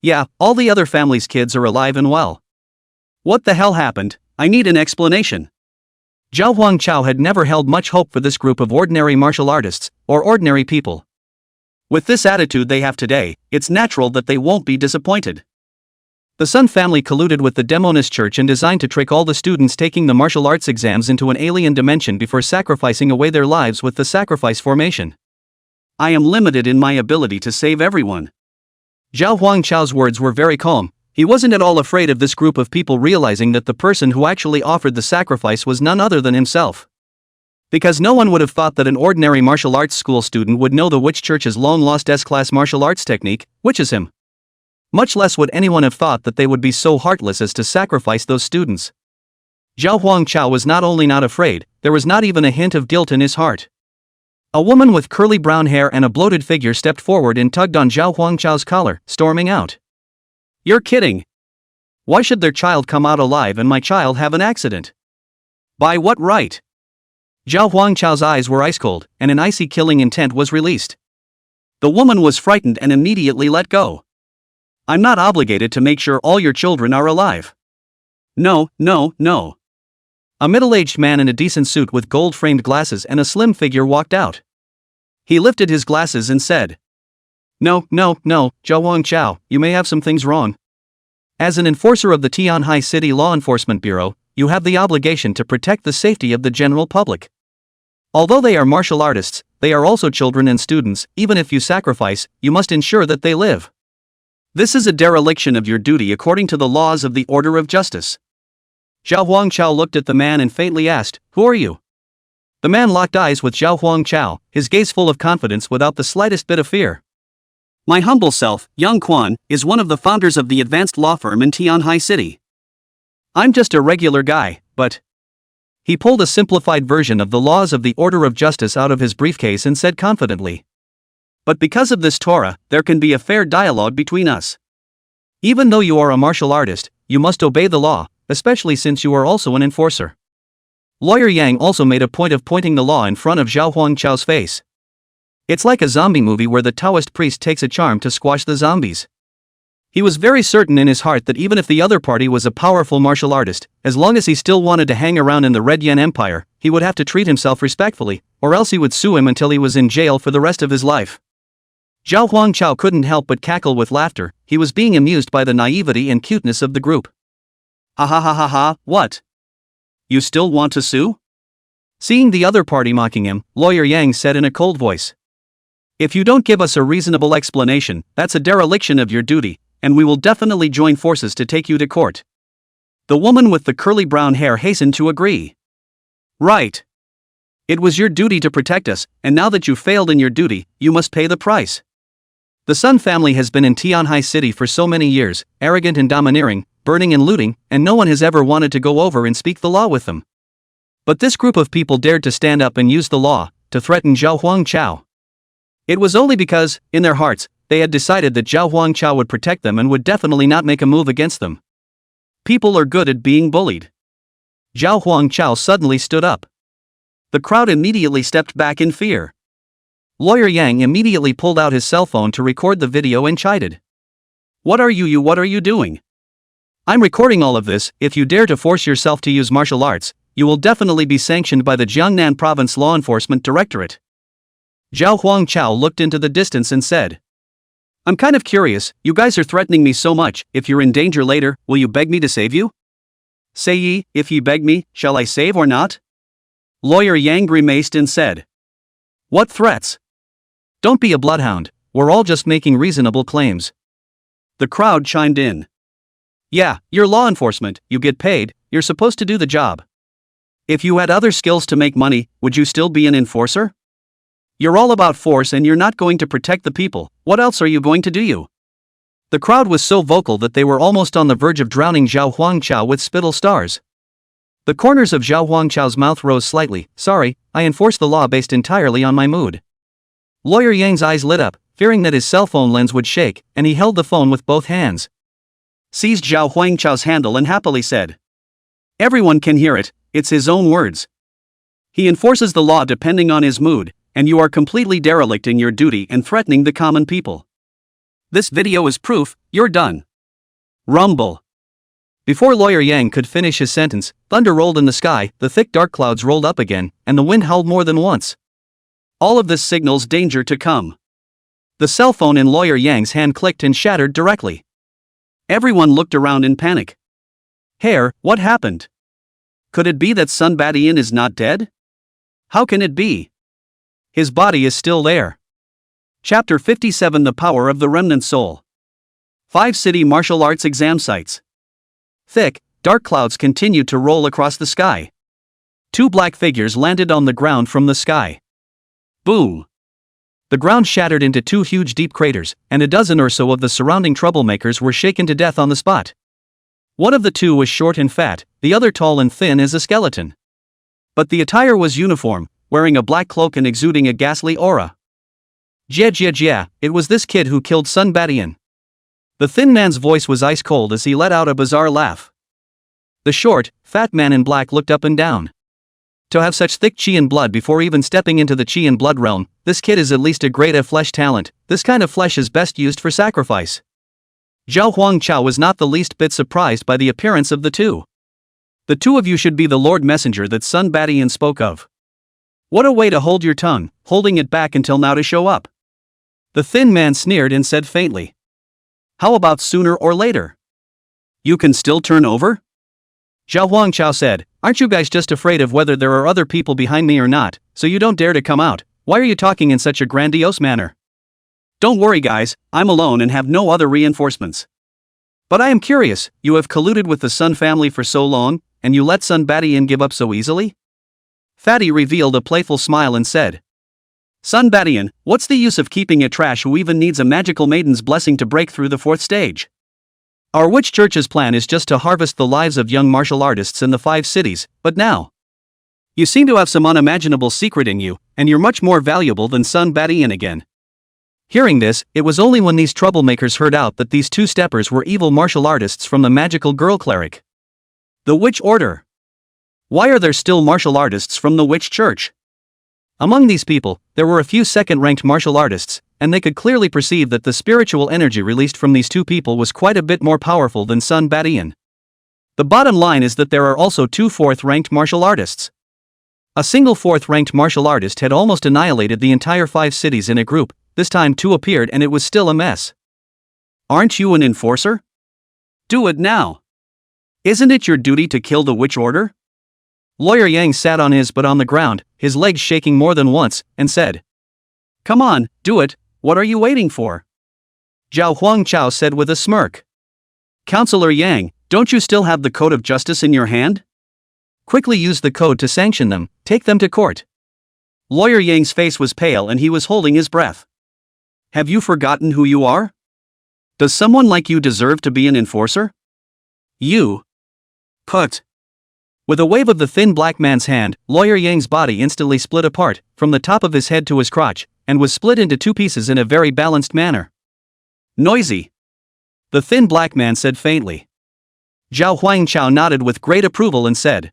Yeah, all the other family's kids are alive and well. What the hell happened? I need an explanation. Zhao Huangchao had never held much hope for this group of ordinary martial artists, or ordinary people. With this attitude they have today, it's natural that they won't be disappointed. The Sun family colluded with the Demonist Church and designed to trick all the students taking the martial arts exams into an alien dimension before sacrificing away their lives with the sacrifice formation. I am limited in my ability to save everyone. Zhao Huangchao's words were very calm. He wasn't at all afraid of this group of people realizing that the person who actually offered the sacrifice was none other than himself. Because no one would have thought that an ordinary martial arts school student would know the Witch Church's long-lost S-class martial arts technique, which is him. Much less would anyone have thought that they would be so heartless as to sacrifice those students. Zhao Huangchao was not only not afraid, there was not even a hint of guilt in his heart. A woman with curly brown hair and a bloated figure stepped forward and tugged on Zhao Huangchao's collar, storming out. You're kidding. Why should their child come out alive and my child have an accident? By what right? Zhao Huangchao's eyes were ice cold, and an icy killing intent was released. The woman was frightened and immediately let go. I'm not obligated to make sure all your children are alive. No, no, no. A middle-aged man in a decent suit with gold-framed glasses and a slim figure walked out. He lifted his glasses and said, No, no, no, Zhao Huangchao, you may have some things wrong. As an enforcer of the Tianhai City Law Enforcement Bureau, you have the obligation to protect the safety of the general public. Although they are martial artists, they are also children and students. Even if you sacrifice, you must ensure that they live. This is a dereliction of your duty according to the laws of the Order of Justice. Zhao Huangchao looked at the man and faintly asked, Who are you? The man locked eyes with Zhao Huangchao, his gaze full of confidence without the slightest bit of fear. My humble self, Yang Quan, is one of the founders of the advanced law firm in Tianhai City. I'm just a regular guy, but... He pulled a simplified version of the laws of the Order of Justice out of his briefcase and said confidently. But because of this Torah, there can be a fair dialogue between us. Even though you are a martial artist, you must obey the law, especially since you are also an enforcer. Lawyer Yang also made a point of pointing the law in front of Zhao Huangchao's face. It's like a zombie movie where the Taoist priest takes a charm to squash the zombies. He was very certain in his heart that even if the other party was a powerful martial artist, as long as he still wanted to hang around in the Red Yen Empire, he would have to treat himself respectfully, or else he would sue him until he was in jail for the rest of his life. Zhao Huangchao couldn't help but cackle with laughter. He was being amused by the naivety and cuteness of the group. Ha ha ha ha ha, what? You still want to sue? Seeing the other party mocking him, Lawyer Yang said in a cold voice. If you don't give us a reasonable explanation, that's a dereliction of your duty, and we will definitely join forces to take you to court. The woman with the curly brown hair hastened to agree. Right. It was your duty to protect us, and now that you failed in your duty, you must pay the price. The Sun family has been in Tianhai City for so many years, arrogant and domineering, burning and looting, and no one has ever wanted to go over and speak the law with them. But this group of people dared to stand up and use the law to threaten Zhao Huangchao. It was only because, in their hearts, they had decided that Zhao Huangchao would protect them and would definitely not make a move against them. People are good at being bullied. Zhao Huangchao suddenly stood up. The crowd immediately stepped back in fear. Lawyer Yang immediately pulled out his cell phone to record the video and chided. What are you doing? I'm recording all of this. If you dare to force yourself to use martial arts, you will definitely be sanctioned by the Jiangnan Province Law Enforcement Directorate. Zhao Huangchao looked into the distance and said, I'm kind of curious, you guys are threatening me so much. If you're in danger later, will you beg me to save you? Say ye, if ye beg me, shall I save or not? Lawyer Yang grimaced and said, What threats? Don't be a bloodhound, we're all just making reasonable claims. The crowd chimed in. Yeah, you're law enforcement, you get paid, you're supposed to do the job. If you had other skills to make money, would you still be an enforcer? You're all about force and you're not going to protect the people, what else are you going to do? The crowd was so vocal that they were almost on the verge of drowning Zhao Huangchao with spittle stars. The corners of Zhao Huangchao's mouth rose slightly. Sorry, I enforce the law based entirely on my mood. Lawyer Yang's eyes lit up, fearing that his cell phone lens would shake, and he held the phone with both hands. Seized Zhao Huangchao's handle and happily said, Everyone can hear it, it's his own words. He enforces the law depending on his mood, and you are completely derelicting your duty and threatening the common people. This video is proof, you're done. Rumble. Before Lawyer Yang could finish his sentence, thunder rolled in the sky, the thick dark clouds rolled up again, and the wind howled more than once. All of this signals danger to come. The cell phone in Lawyer Yang's hand clicked and shattered directly. Everyone looked around in panic. Hair, what happened? Could it be that Sun Badian is not dead? How can it be? His body is still there. Chapter 57 The Power of the Remnant Soul. 5 City Martial Arts Exam Sites. Thick, dark clouds continued to roll across the sky. 2 black figures landed on the ground from the sky. Boom! The ground shattered into 2 huge deep craters, and a dozen or so of the surrounding troublemakers were shaken to death on the spot. One of the 2 was short and fat, the other tall and thin as a skeleton. But the attire was uniform, wearing a black cloak and exuding a ghastly aura. Jia, it was this kid who killed Sun Badian. The thin man's voice was ice cold as he let out a bizarre laugh. The short, fat man in black looked up and down. To have such thick chi and blood before even stepping into the chi and blood realm, this kid is at least a grade of flesh talent. This kind of flesh is best used for sacrifice. Zhao Huangchao was not the least bit surprised by the appearance of the 2. The 2 of you should be the Lord Messenger that Sun Badian spoke of. What a way to hold your tongue, holding it back until now to show up. The thin man sneered and said faintly. How about sooner or later? You can still turn over? Zhao Huangchao said, Aren't you guys just afraid of whether there are other people behind me or not, so you don't dare to come out? Why are you talking in such a grandiose manner? Don't worry guys, I'm alone and have no other reinforcements. But I am curious, you have colluded with the Sun family for so long, and you let Sun Badian give up so easily? Fatty revealed a playful smile and said, Sun Badian, what's the use of keeping a trash who even needs a magical maiden's blessing to break through the 4th stage? Our witch church's plan is just to harvest the lives of young martial artists in the 5 cities, but now you seem to have some unimaginable secret in you, and you're much more valuable than Sun Badian again. Hearing this, it was only when these troublemakers heard out that these 2 steppers were evil martial artists from the magical girl cleric. The Witch Order. Why are there still martial artists from the witch church? Among these people, there were a few second-ranked martial artists, and they could clearly perceive that the spiritual energy released from these 2 people was quite a bit more powerful than Sun Badian. The bottom line is that there are also 2 4th-ranked martial artists. A single 4th-ranked martial artist had almost annihilated the entire 5 cities in a group. This time 2 appeared and it was still a mess. Aren't you an enforcer? Do it now. Isn't it your duty to kill the witch order? Lawyer Yang sat on his butt on the ground, his legs shaking more than once, and said, Come on, do it, what are you waiting for? Zhao Huangchao said with a smirk. Counselor Yang, don't you still have the code of justice in your hand? Quickly use the code to sanction them, take them to court. Lawyer Yang's face was pale and he was holding his breath. Have you forgotten who you are? Does someone like you deserve to be an enforcer? You. Put. With a wave of the thin black man's hand, Lawyer Yang's body instantly split apart, from the top of his head to his crotch, and was split into two pieces in a very balanced manner. Noisy. The thin black man said faintly. Zhao Huangchao nodded with great approval and said,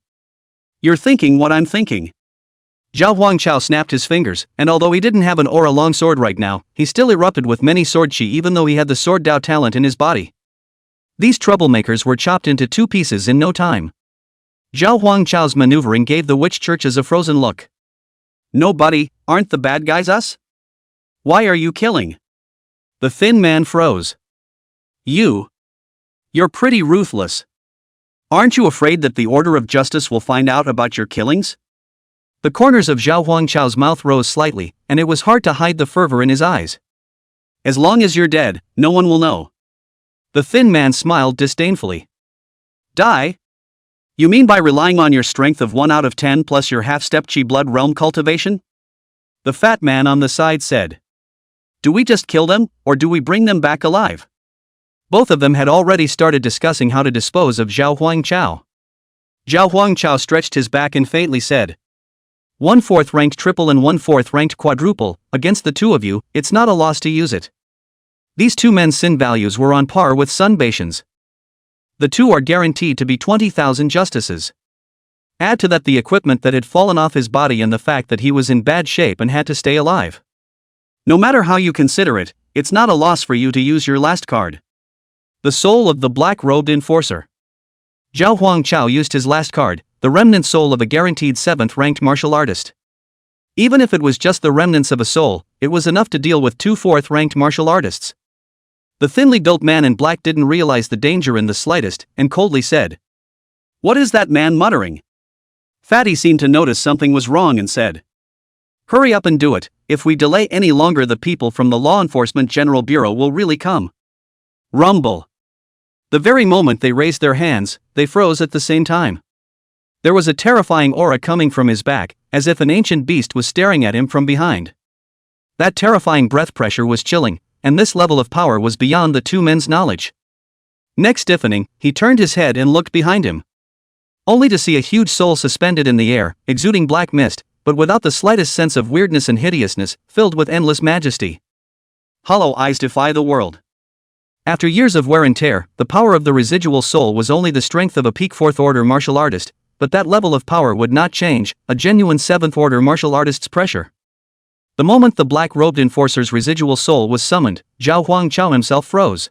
"You're thinking what I'm thinking." Zhao Huangchao snapped his fingers, and although he didn't have an aura longsword right now, he still erupted with many sword chi even though he had the sword Dao talent in his body. These troublemakers were chopped into two pieces in no time. Zhao Huangchao's maneuvering gave the witch churches a frozen look. "No buddy, aren't the bad guys us? Why are you killing?" The thin man froze. You're pretty ruthless. Aren't you afraid that the Order of Justice will find out about your killings?" The corners of Zhao Huangchao's mouth rose slightly, and it was hard to hide the fervor in his eyes. "As long as you're dead, no one will know." The thin man smiled disdainfully. "Die? You mean by relying on your strength of 1 out of 10 plus your half-step chi blood realm cultivation?" The fat man on the side said. "Do we just kill them, or do we bring them back alive?" Both of them had already started discussing how to dispose of Zhao Huangchao. Zhao Huangchao stretched his back and faintly said, "1/4 ranked triple and 1/4 ranked quadruple, against the two of you, it's not a loss to use it." These two men's sin values were on par with Sun Baishan's. The two are guaranteed to be 20,000 justices. Add to that the equipment that had fallen off his body and the fact that he was in bad shape and had to stay alive. No matter how you consider it, it's not a loss for you to use your last card. The soul of the black-robed enforcer. Zhao Huangchao used his last card, the remnant soul of a guaranteed 7th ranked martial artist. Even if it was just the remnants of a soul, it was enough to deal with 2 4th ranked martial artists. The thinly built man in black didn't realize the danger in the slightest, and coldly said, "What is that man muttering?" Fatty seemed to notice something was wrong and said, "Hurry up and do it. If we delay any longer the people from the Law Enforcement General Bureau will really come." Rumble. The very moment they raised their hands, they froze at the same time. There was a terrifying aura coming from his back, as if an ancient beast was staring at him from behind. That terrifying breath pressure was chilling, and this level of power was beyond the two men's knowledge. Neck stiffening, he turned his head and looked behind him. Only to see a huge soul suspended in the air, exuding black mist, but without the slightest sense of weirdness and hideousness, filled with endless majesty. Hollow eyes defy the world. After years of wear and tear, the power of the residual soul was only the strength of a peak 4th order martial artist, but that level of power would not change a genuine 7th order martial artist's pressure. The moment the black-robed enforcer's residual soul was summoned, Zhao Huangchao himself froze.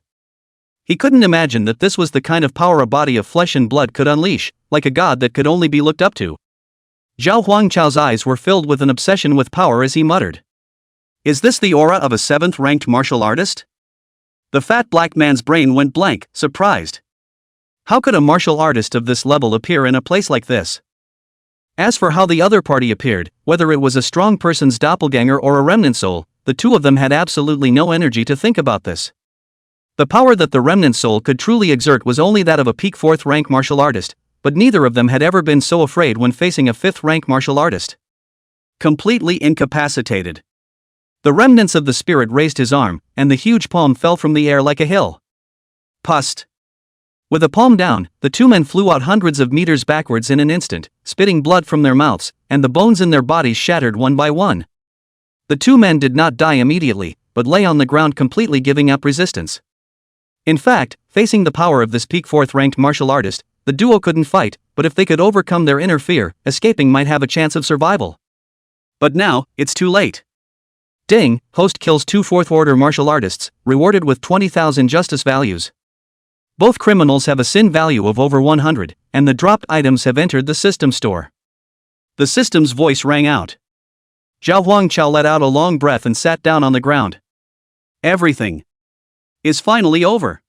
He couldn't imagine that this was the kind of power a body of flesh and blood could unleash, like a god that could only be looked up to. Zhao Huangchao's eyes were filled with an obsession with power as he muttered, "Is this the aura of a 7th ranked martial artist?" The fat black man's brain went blank, surprised. How could a martial artist of this level appear in a place like this? As for how the other party appeared, whether it was a strong person's doppelganger or a remnant soul, the two of them had absolutely no energy to think about this. The power that the remnant soul could truly exert was only that of a peak 4th rank martial artist, but neither of them had ever been so afraid when facing a 5th rank martial artist. Completely incapacitated. The remnants of the spirit raised his arm, and the huge palm fell from the air like a hill. Pust. With a palm down, the two men flew out hundreds of meters backwards in an instant, spitting blood from their mouths, and the bones in their bodies shattered one by one. The two men did not die immediately, but lay on the ground completely giving up resistance. In fact, facing the power of this peak 4th ranked martial artist, the duo couldn't fight, but if they could overcome their inner fear, escaping might have a chance of survival. But now, it's too late. Ding, host kills 2 4th order martial artists, rewarded with 20,000 justice values. Both criminals have a sin value of over 100, and the dropped items have entered the system store. The system's voice rang out. Zhao Huangchao let out a long breath and sat down on the ground. Everything is finally over.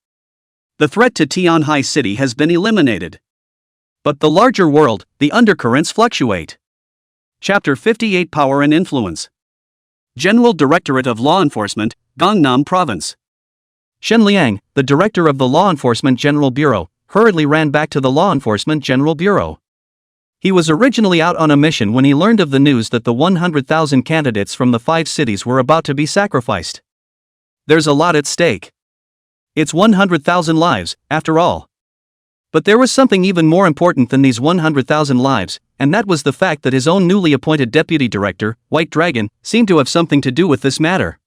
The threat to Tianhai City has been eliminated. But the larger world, the undercurrents fluctuate. Chapter 58 Power and Influence. General Directorate of Law Enforcement, Gangnam Province. Shen Liang, the director of the Law Enforcement General Bureau, hurriedly ran back to the Law Enforcement General Bureau. He was originally out on a mission when he learned of the news that the 100,000 candidates from the 5 cities were about to be sacrificed. There's a lot at stake. It's 100,000 lives, after all. But there was something even more important than these 100,000 lives, and that was the fact that his own newly appointed deputy director, White Dragon, seemed to have something to do with this matter.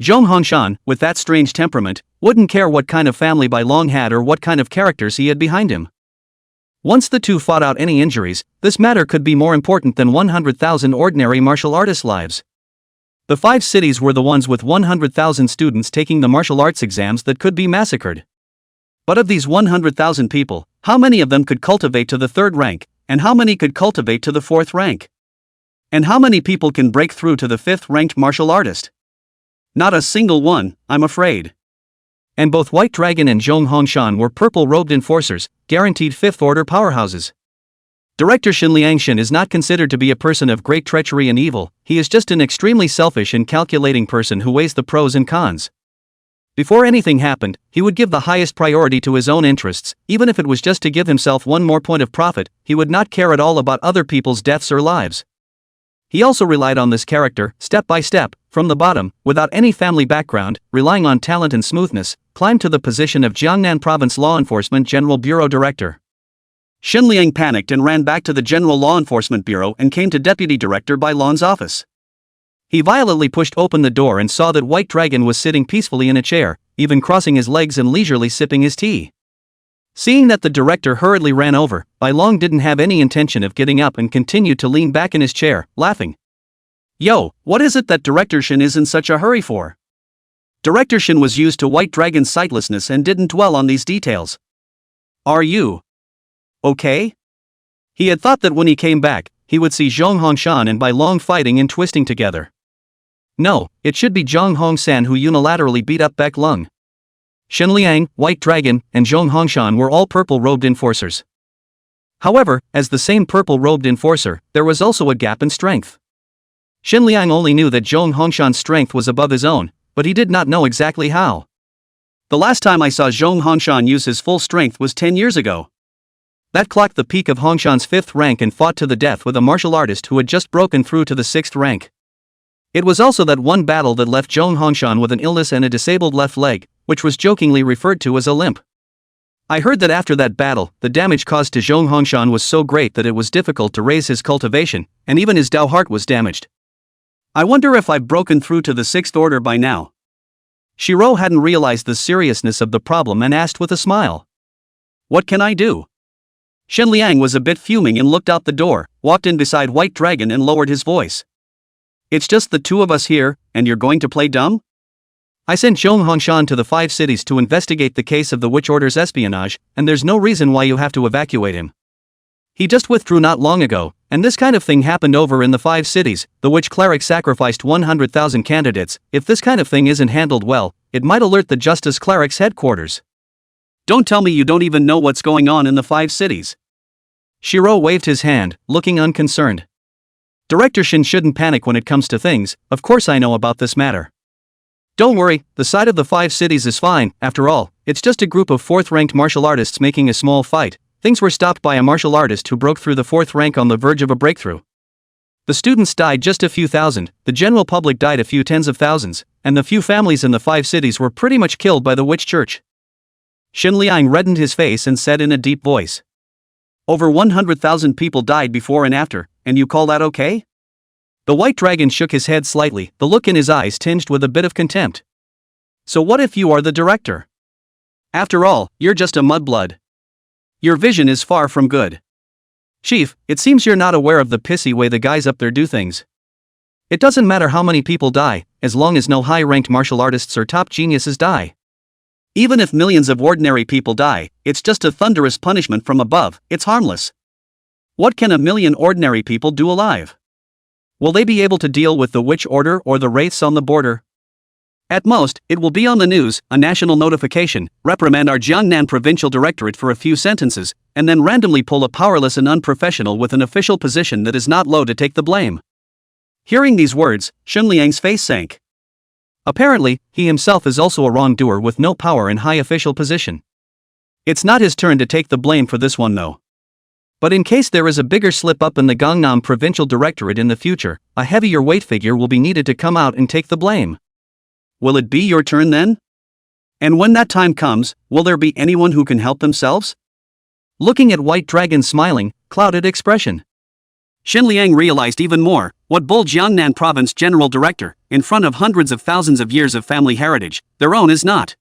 Zhong Hongshan, with that strange temperament, wouldn't care what kind of family Bai Long had or what kind of characters he had behind him. Once the two fought out any injuries, this matter could be more important than 100,000 ordinary martial artist lives. The 5 cities were the ones with 100,000 students taking the martial arts exams that could be massacred. But of these 100,000 people, how many of them could cultivate to the 3rd rank, and how many could cultivate to the 4th rank? And how many people can break through to the 5th ranked martial artist? Not a single one, I'm afraid. And both White Dragon and Zhong Hongshan were purple-robed enforcers, guaranteed 5th order powerhouses. Director Xinliang Xin is not considered to be a person of great treachery and evil, he is just an extremely selfish and calculating person who weighs the pros and cons. Before anything happened, he would give the highest priority to his own interests, even if it was just to give himself one more point of profit, he would not care at all about other people's deaths or lives. He also relied on this character, step by step, from the bottom, without any family background, relying on talent and smoothness, climbed to the position of Jiangnan Province Law Enforcement General Bureau Director. Xinliang panicked and ran back to the General Law Enforcement Bureau and came to Deputy Director Bai Lon's office. He violently pushed open the door and saw that White Dragon was sitting peacefully in a chair, even crossing his legs and leisurely sipping his tea. Seeing that the director hurriedly ran over, Bai Long didn't have any intention of getting up and continued to lean back in his chair, laughing. Yo, what is it that Director Shin is in such a hurry for? Director Shin was used to White Dragon's sightlessness and didn't dwell on these details. Are you okay? He had thought that when he came back, he would see Zhong Hongshan and Bai Long fighting and twisting together. No, it should be Zhang Hongsan who unilaterally beat up Baek Lung. Xinliang, White Dragon, and Zhong Hongshan were all purple-robed enforcers. However, as the same purple-robed enforcer, there was also a gap in strength. Xinliang only knew that Zhong Hongshan's strength was above his own, but he did not know exactly how. The last time I saw Zhong Hongshan use his full strength was 10 years ago. That clocked the peak of Hongshan's 5th rank and fought to the death with a martial artist who had just broken through to the 6th rank. It was also that one battle that left Zhong Hongshan with an illness and a disabled left leg, which was jokingly referred to as a limp. I heard that after that battle, the damage caused to Zhong Hongshan was so great that it was difficult to raise his cultivation, and even his Dao heart was damaged. I wonder if I've broken through to the 6th order by now. Shiro hadn't realized the seriousness of the problem and asked with a smile. What can I do? Xinliang was a bit fuming and looked out the door, walked in beside White Dragon and lowered his voice. It's just the two of us here, and you're going to play dumb? I sent Zhong Hongshan to the 5 cities to investigate the case of the Witch Order's espionage, and there's no reason why you have to evacuate him. He just withdrew not long ago, and this kind of thing happened over in the 5 cities, the Witch Cleric sacrificed 100,000 candidates. If this kind of thing isn't handled well, it might alert the Justice Cleric's headquarters. Don't tell me you don't even know what's going on in the 5 cities. Shiro waved his hand, looking unconcerned. Director Shin shouldn't panic when it comes to things, of course I know about this matter. Don't worry, the side of the 5 cities is fine, after all, it's just a group of 4th-ranked martial artists making a small fight. Things were stopped by a martial artist who broke through the 4th rank on the verge of a breakthrough. The students died just a few thousand, the general public died a few tens of thousands, and the few families in the 5 cities were pretty much killed by the witch church. Xinliang reddened his face and said in a deep voice. Over 100,000 people died before and after, and you call that okay? The White Dragon shook his head slightly, the look in his eyes tinged with a bit of contempt. So what if you are the director? After all, you're just a mudblood. Your vision is far from good. Chief, it seems you're not aware of the pissy way the guys up there do things. It doesn't matter how many people die, as long as no high-ranked martial artists or top geniuses die. Even if millions of ordinary people die, it's just a thunderous punishment from above, it's harmless. What can a million ordinary people do alive? Will they be able to deal with the Witch Order or the wraiths on the border? At most, it will be on the news, a national notification, reprimand our Jiangnan Provincial Directorate for a few sentences, and then randomly pull a powerless and unprofessional with an official position that is not low to take the blame. Hearing these words, Xinliang's face sank. Apparently, he himself is also a wrongdoer with no power and high official position. It's not his turn to take the blame for this one though. But in case there is a bigger slip-up in the Gangnam Provincial Directorate in the future, a heavier weight figure will be needed to come out and take the blame. Will it be your turn then? And when that time comes, will there be anyone who can help themselves? looking at White Dragon's smiling, clouded expression. Shen Liang realized even more, what bold Jiangnan province general director, in front of hundreds of thousands of years of family heritage, their own is not.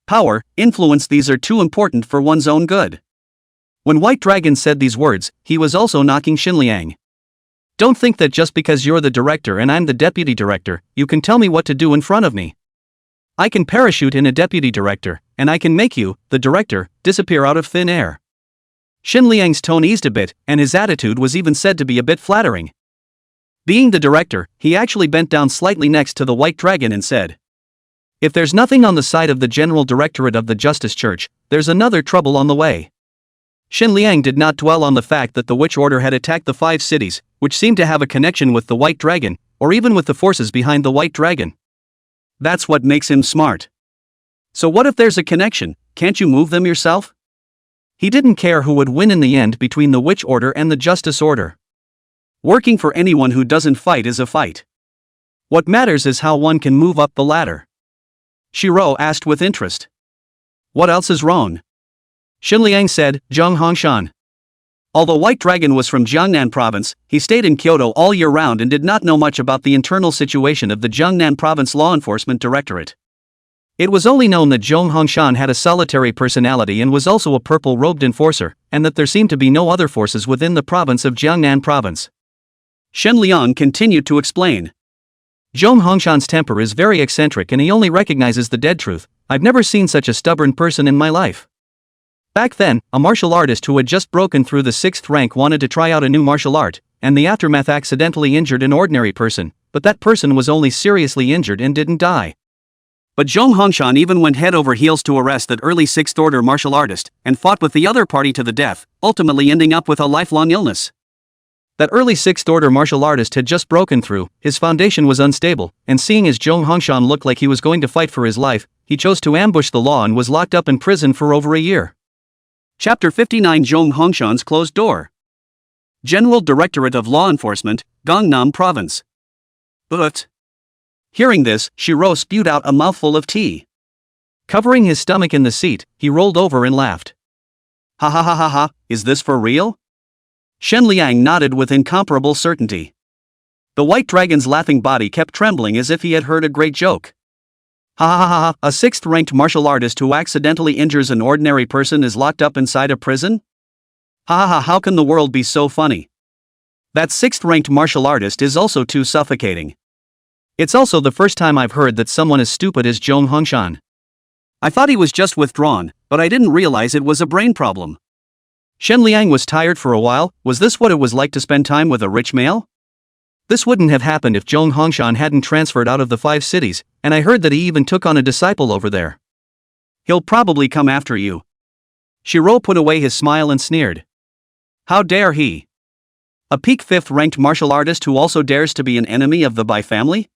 Power, influence, these are too important for one's own good. When White Dragon said these words, he was also knocking Shen Liang. Don't think that just because you're the director and I'm the deputy director, you can tell me what to do in front of me. I can parachute in a deputy director, and I can make you, the director, disappear out of thin air. Shen Liang's tone eased a bit, and his attitude was even said to be a bit flattering. Being the director, he actually bent down slightly next to the White Dragon and said, "If there's nothing on the side of the General Directorate of the Justice Church, there's another trouble on the way." Shen Liang did not dwell on the fact that the Witch Order had attacked the 5 cities, which seemed to have a connection with the White Dragon, or even with the forces behind the White Dragon. That's what makes him smart. So what if there's a connection, can't you move them yourself? He didn't care who would win in the end between the Witch Order and the Justice Order. Working for anyone who doesn't fight is a fight. What matters is how one can move up the ladder. Shiro asked with interest. What else is wrong? Shen Liang said, Zheng Hongshan. Although White Dragon was from Jiangnan province, he stayed in Kyoto all year round and did not know much about the internal situation of the Jiangnan province law enforcement directorate. It was only known that Zheng Hongshan had a solitary personality and was also a purple-robed enforcer, and that there seemed to be no other forces within the province of Jiangnan province. Shen Liang continued to explain. Zheng Hongshan's temper is very eccentric and he only recognizes the dead truth. I've never seen such a stubborn person in my life. Back then, a martial artist who had just broken through the 6th rank wanted to try out a new martial art, and the aftermath accidentally injured an ordinary person, but that person was only seriously injured and didn't die. But Zheng Hongshan even went head over heels to arrest that early 6th order martial artist, and fought with the other party to the death, ultimately ending up with a lifelong illness. That early 6th order martial artist had just broken through, his foundation was unstable, and seeing as Zheng Hongshan looked like he was going to fight for his life, he chose to ambush the law and was locked up in prison for over a year. Chapter 59 Zheng Hongshan's Closed Door. General Directorate of Law Enforcement, Gangnam Province. But. Hearing this, Shiro spewed out a mouthful of tea. Covering his stomach in the seat, he rolled over and laughed. Ha ha ha ha ha, is this for real? Shen Liang nodded with incomparable certainty. The White Dragon's laughing body kept trembling as if he had heard a great joke. Ha ha ha ha, a 6th-ranked martial artist who accidentally injures an ordinary person is locked up inside a prison? Ha ha ha, how can the world be so funny? That 6th-ranked martial artist is also too suffocating. It's also the first time I've heard that someone as stupid as Zheng Hongshan. I thought he was just withdrawn, but I didn't realize it was a brain problem. Shen Liang was tired for a while. Was this what it was like to spend time with a rich male? This wouldn't have happened if Zheng Hongshan hadn't transferred out of the 5 cities, and I heard that he even took on a disciple over there. He'll probably come after you. Shiro put away his smile and sneered. How dare he? A peak 5th-ranked martial artist who also dares to be an enemy of the Bai family?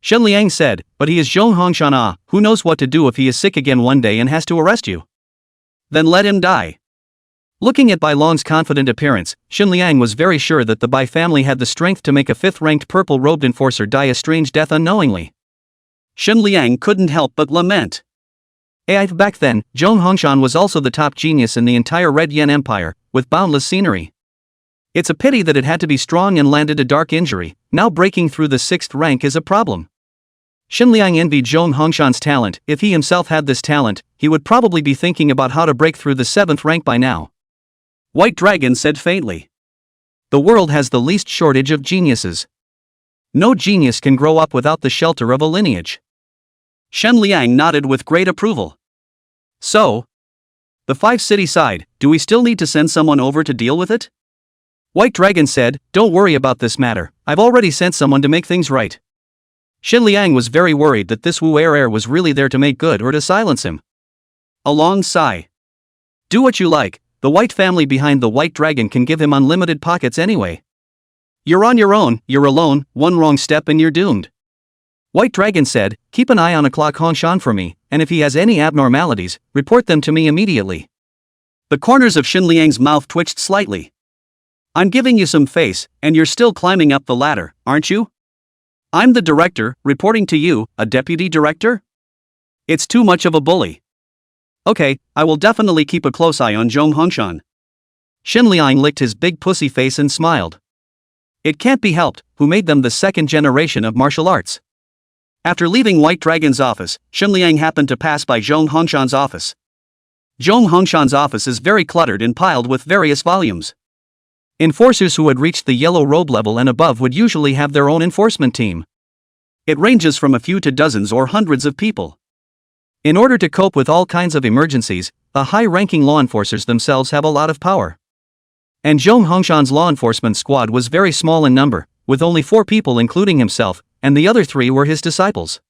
Shen Liang said, but he is Zheng Hongshan. Ah, who knows what to do if he is sick again one day and has to arrest you? Then let him die. Looking at Bai Long's confident appearance, Shen Liang was very sure that the Bai family had the strength to make a 5th-ranked purple-robed enforcer die a strange death unknowingly. Shen Liang couldn't help but lament. Back then, Zheng Hongshan was also the top genius in the entire Red Yen Empire, with boundless scenery. It's a pity that it had to be strong and landed a dark injury. Now breaking through the 6th rank is a problem. Shen Liang envied Zheng Hongshan's talent. If he himself had this talent, he would probably be thinking about how to break through the 7th rank by now. White Dragon said faintly. The world has the least shortage of geniuses. No genius can grow up without the shelter of a lineage. Shen Liang nodded with great approval. So? The 5-city side, do we still need to send someone over to deal with it? White Dragon said, don't worry about this matter, I've already sent someone to make things right. Shen Liang was very worried that this Wu Er was really there to make good or to silence him. A long sigh. Do what you like, the White family behind the White Dragon can give him unlimited pockets anyway. You're on your own, you're alone, one wrong step and you're doomed. White Dragon said, keep an eye on O'Clock Hongshan for me, and if he has any abnormalities, report them to me immediately. The corners of Shen Liang's mouth twitched slightly. I'm giving you some face, and you're still climbing up the ladder, aren't you? I'm the director, reporting to you, a deputy director? It's too much of a bully. Okay, I will definitely keep a close eye on Zhong Hongshan. Shen Liang licked his big pussy face and smiled. It can't be helped, who made them the second generation of martial arts. After leaving White Dragon's office, Shen Liang happened to pass by Zhong Hongshan's office. Zhong Hongshan's office is very cluttered and piled with various volumes. Enforcers who had reached the yellow robe level and above would usually have their own enforcement team. It ranges from a few to dozens or hundreds of people. In order to cope with all kinds of emergencies, the high-ranking law enforcers themselves have a lot of power. And Zhong Hongshan's law enforcement squad was very small in number, with only 4 people including himself, and the other 3 were his disciples.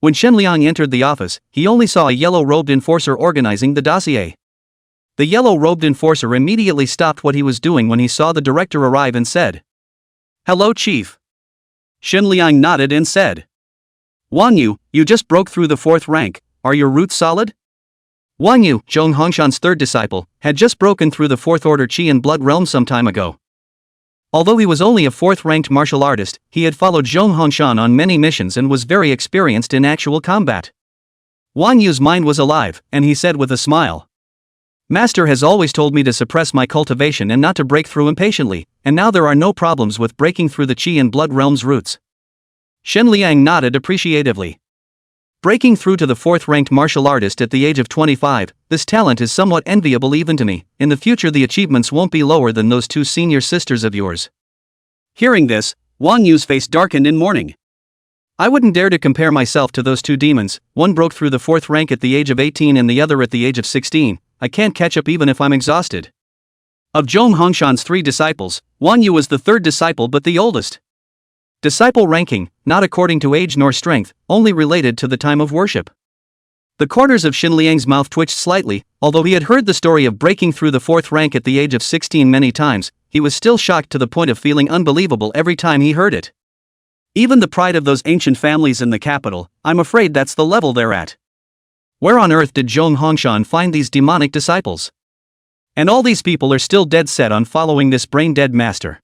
When Shen Liang entered the office, he only saw a yellow-robed enforcer organizing the dossier. The yellow-robed enforcer immediately stopped what he was doing when he saw the director arrive and said, "Hello, Chief." Shen Liang nodded and said, "Wang Yu, you just broke through the 4th rank, are your roots solid?" Wang Yu, Zhong Hongshan's 3rd disciple, had just broken through the 4th Order Qi and Blood realm some time ago. Although he was only a 4th-ranked martial artist, he had followed Zhong Hongshan on many missions and was very experienced in actual combat. Wang Yu's mind was alive, and he said with a smile, "Master has always told me to suppress my cultivation and not to break through impatiently, and now there are no problems with breaking through the Qi and Blood realm's roots." Shen Liang nodded appreciatively. Breaking through to the 4th-ranked martial artist at the age of 25, this talent is somewhat enviable even to me. In the future the achievements won't be lower than those 2 senior sisters of yours. Hearing this, Wang Yu's face darkened in mourning. I wouldn't dare to compare myself to those 2 demons, one broke through the 4th rank at the age of 18 and the other at the age of 16, I can't catch up even if I'm exhausted. Of Zhong Hongshan's 3 disciples, Wang Yu was the 3rd disciple but the oldest. Disciple ranking, not according to age nor strength, only related to the time of worship. The corners of Shen Liang's mouth twitched slightly. Although he had heard the story of breaking through the 4th rank at the age of 16 many times, he was still shocked to the point of feeling unbelievable every time he heard it. Even the pride of those ancient families in the capital, I'm afraid that's the level they're at. Where on earth did Zhong Hongshan find these demonic disciples? And all these people are still dead set on following this brain-dead master.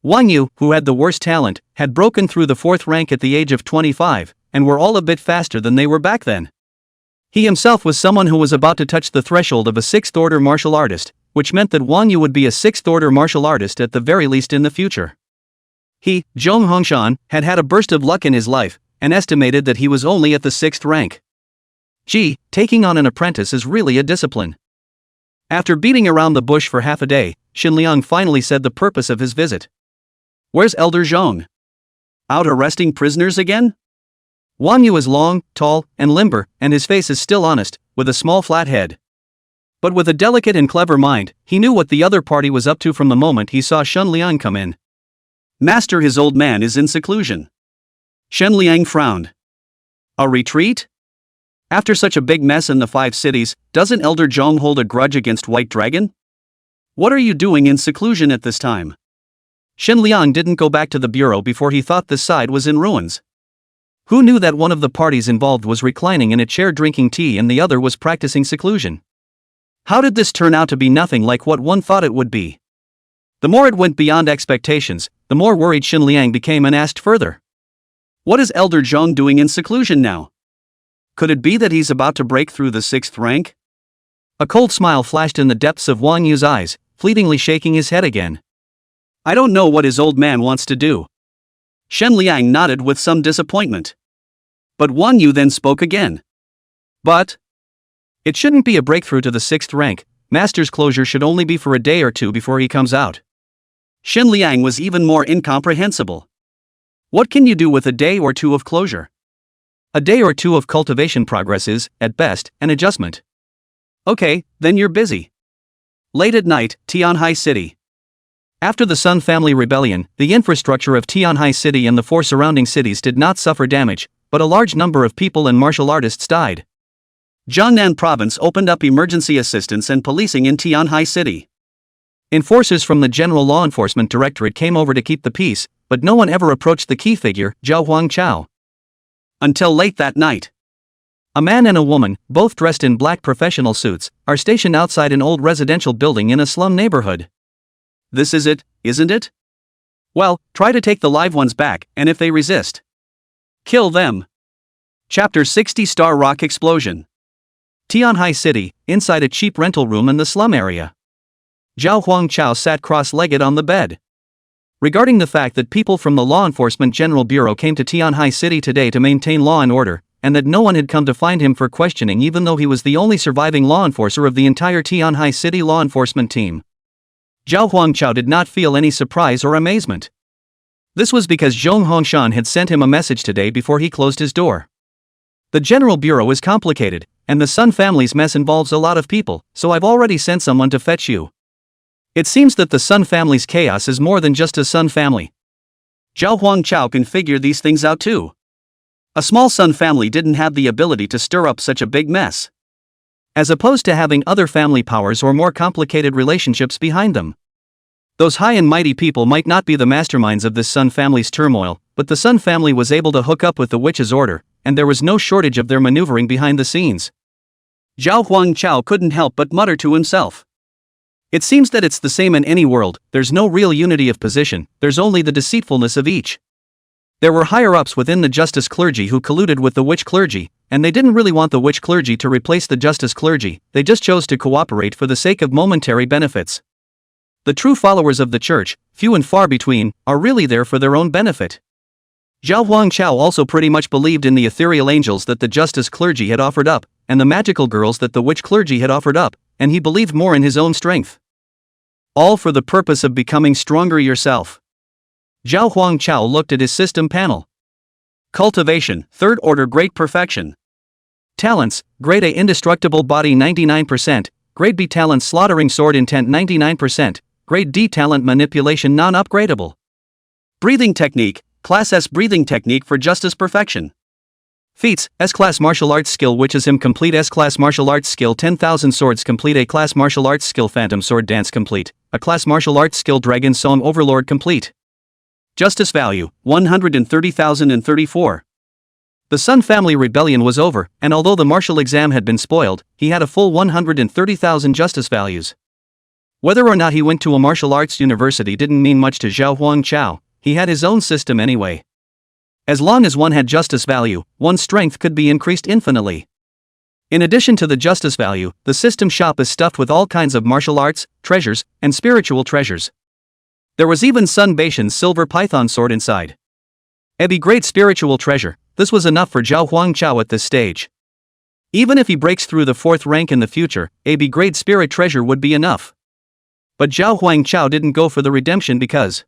Wang Yu, who had the worst talent, had broken through the 4th rank at the age of 25, and were all a bit faster than they were back then. He himself was someone who was about to touch the threshold of a 6th order martial artist, which meant that Wang Yu would be a 6th order martial artist at the very least in the future. He, Zhong Hongshan, had had a burst of luck in his life, and estimated that he was only at the 6th rank. Gee, taking on an apprentice is really a discipline. After beating around the bush for half a day, Shen Liang finally said the purpose of his visit. "Where's Elder Zhong? Out arresting prisoners again?" Wang Yu is long, tall, and limber, and his face is still honest, with a small flat head. But with a delicate and clever mind, he knew what the other party was up to from the moment he saw Shen Liang come in. "Master, his old man is in seclusion." Shen Liang frowned. "A retreat? After such a big mess in the 5 cities, doesn't Elder Zhong hold a grudge against White Dragon? What are you doing in seclusion at this time?" Shen Liang didn't go back to the bureau before he thought this side was in ruins. Who knew that one of the parties involved was reclining in a chair drinking tea and the other was practicing seclusion? How did this turn out to be nothing like what one thought it would be? The more it went beyond expectations, the more worried Shen Liang became and asked further. "What is Elder Zhong doing in seclusion now? Could it be that he's about to break through the 6th rank?" A cold smile flashed in the depths of Wang Yu's eyes, fleetingly shaking his head again. "I don't know what his old man wants to do." Shen Liang nodded with some disappointment. But Wang Yu then spoke again. "But it shouldn't be a breakthrough to the 6th rank. Master's closure should only be for a day or 2 before he comes out." Shen Liang was even more incomprehensible. "What can you do with a day or 2 of closure?" "A day or 2 of cultivation progress is, at best, an adjustment." "Okay, then you're busy." Late at night, Tianhai City. After the Sun Family rebellion, the infrastructure of Tianhai City and the 4 surrounding cities did not suffer damage, but a large number of people and martial artists died. Jiangnan Province opened up emergency assistance and policing in Tianhai City. Enforcers from the General Law Enforcement Directorate came over to keep the peace, but no one ever approached the key figure, Zhao Huangchao. Until late that night. A man and a woman, both dressed in black professional suits, are stationed outside an old residential building in a slum neighborhood. "This is it, isn't it? Well, try to take the live ones back, and if they resist, kill them." Chapter 60 Star Rock Explosion. Tianhai City, inside a cheap rental room in the slum area. Zhao Huangchao sat cross-legged on the bed. Regarding the fact that people from the Law Enforcement General Bureau came to Tianhai City today to maintain law and order, and that no one had come to find him for questioning even though he was the only surviving law enforcer of the entire Tianhai City law enforcement team. Zhao Huangchao did not feel any surprise or amazement. This was because Zhong Hongshan had sent him a message today before he closed his door. The General Bureau is complicated, and the Sun family's mess involves a lot of people, so I've already sent someone to fetch you. It seems that the Sun family's chaos is more than just a Sun family. Zhao Huangchao can figure these things out too. A small Sun family didn't have the ability to stir up such a big mess. As opposed to having other family powers or more complicated relationships behind them. Those high and mighty people might not be the masterminds of this Sun family's turmoil, but the Sun family was able to hook up with the witch's order, and there was no shortage of their maneuvering behind the scenes. Zhao Huangchao couldn't help but mutter to himself. It seems that it's the same in any world, there's no real unity of position, there's only the deceitfulness of each. There were higher-ups within the justice clergy who colluded with the witch clergy, and they didn't really want the witch clergy to replace the justice clergy, they just chose to cooperate for the sake of momentary benefits. The true followers of the church, few and far between, are really there for their own benefit. Zhao Huangchao also pretty much believed in the ethereal angels that the justice clergy had offered up, and the magical girls that the witch clergy had offered up, and he believed more in his own strength. All for the purpose of becoming stronger yourself. Zhao Huangchao looked at his system panel. Cultivation, 3rd order great perfection. Talents, grade A indestructible body 99%, grade B talent slaughtering sword intent 99%, grade D talent manipulation non-upgradable. Breathing technique, class S breathing technique for justice perfection. Feats, S-class martial arts skill witches him complete S-class martial arts skill 10,000 swords complete A-class martial arts skill phantom sword dance complete, A-class martial arts skill dragon song overlord complete. Justice value, 130,034. The Sun family rebellion was over, and although the martial exam had been spoiled, he had a full 130,000 justice values. Whether or not he went to a martial arts university didn't mean much to Zhao Huangchao, he had his own system anyway. As long as one had justice value, one's strength could be increased infinitely. In addition to the justice value, the system shop is stuffed with all kinds of martial arts, treasures, and spiritual treasures. There was even Sun Baishan's silver python sword inside. A great spiritual treasure, this was enough for Zhao Huangchao at this stage. Even if he breaks through the 4th rank in the future, a grade spirit treasure would be enough. But Zhao Huangchao didn't go for the redemption because...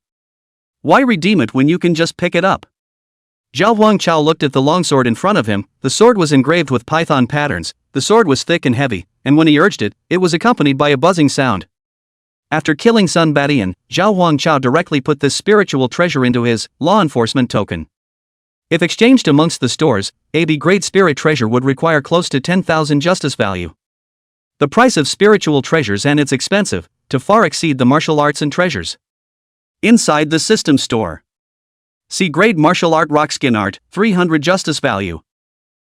why redeem it when you can just pick it up? Zhao Huangchao looked at the longsword in front of him, the sword was engraved with python patterns, the sword was thick and heavy, and when he urged it, it was accompanied by a buzzing sound. After killing Sun Badian, Zhao Huangchao directly put this spiritual treasure into his law enforcement token. If exchanged amongst the stores, a grade spirit treasure would require close to 10,000 justice value. The price of spiritual treasures and it's expensive, to far exceed the martial arts and treasures. Inside the system store. C grade martial art rock skin art, 300 justice value.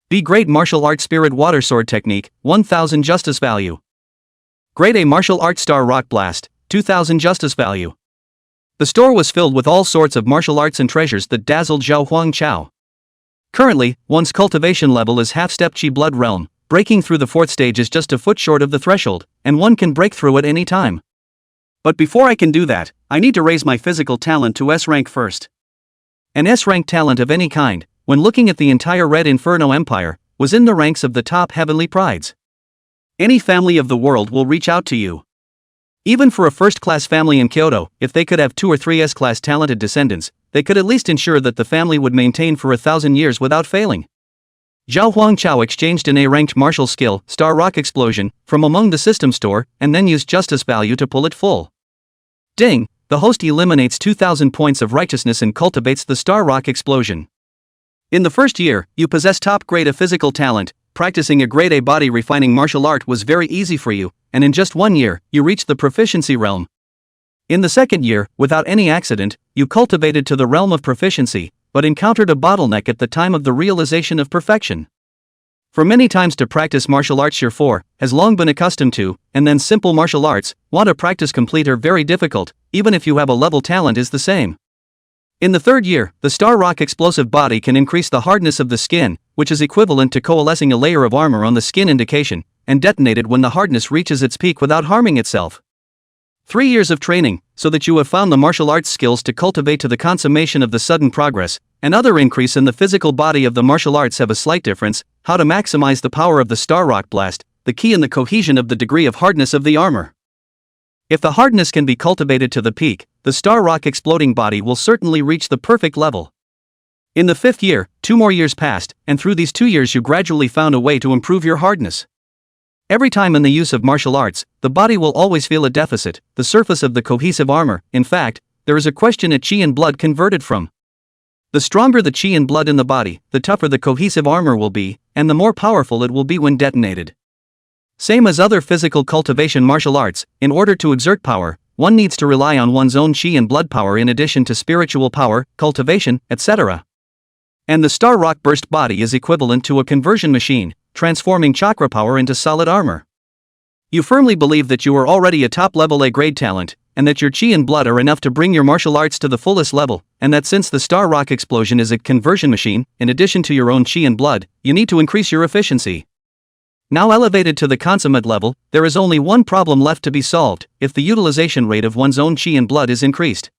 B grade martial art spirit water sword technique, 1000 justice value. Grade A martial art star rock blast, 2000 justice value. The store was filled with all sorts of martial arts and treasures that dazzled Zhao Huangchao. Currently, one's cultivation level is half-step Qi blood realm, breaking through the 4th stage is just a foot short of the threshold, and one can break through at any time. But before I can do that, I need to raise my physical talent to S rank first. An S-rank talent of any kind, when looking at the entire Red Inferno Empire, was in the ranks of the top heavenly prides. Any family of the world will reach out to you. Even for a first-class family in Kyoto, if they could have 2 or 3 S-class talented descendants, they could at least ensure that the family would maintain for 1,000 years without failing. Zhao Huangchao exchanged an A-ranked martial skill, Star Rock Explosion, from among the system store, and then used justice value to pull it full. Ding! The host eliminates 2,000 points of righteousness and cultivates the Star Rock Explosion. In the first year, you possess top grade A physical talent, practicing a grade A body refining martial art was very easy for you, and in just 1 year, you reached the proficiency realm. In the second year, without any accident, you cultivated to the realm of proficiency, but encountered a bottleneck at the time of the realization of perfection. For many times to practice martial arts year 4, has long been accustomed to, and then simple martial arts, want to practice complete are very difficult, even if you have a level talent is the same. In the third year, the Star Rock explosive body can increase the hardness of the skin, which is equivalent to coalescing a layer of armor on the skin indication, and detonated when the hardness reaches its peak without harming itself. 3 years of training, so that you have found the martial arts skills to cultivate to the consummation of the sudden progress, and other increase in the physical body of the martial arts have a slight difference. How to maximize the power of the Star Rock Blast, the key in the cohesion of the degree of hardness of the armor. If the hardness can be cultivated to the peak, the Star Rock exploding body will certainly reach the perfect level. In the 5th year, 2 more years passed, and through these 2 years you gradually found a way to improve your hardness. Every time in the use of martial arts, the body will always feel a deficit, the surface of the cohesive armor. In fact, there is a question at chi and blood converted from. The stronger the chi and blood in the body, the tougher the cohesive armor will be, and the more powerful it will be when detonated. Same as other physical cultivation martial arts, in order to exert power, one needs to rely on one's own chi and blood power in addition to spiritual power, cultivation, etc. And the Star Rock Burst body is equivalent to a conversion machine, transforming chakra power into solid armor. You firmly believe that you are already a top-level A-grade talent, and that your chi and blood are enough to bring your martial arts to the fullest level, and that since the Star Rock explosion is a conversion machine, in addition to your own chi and blood, you need to increase your efficiency. Now elevated to the consummate level, there is only one problem left to be solved: if the utilization rate of one's own chi and blood is increased.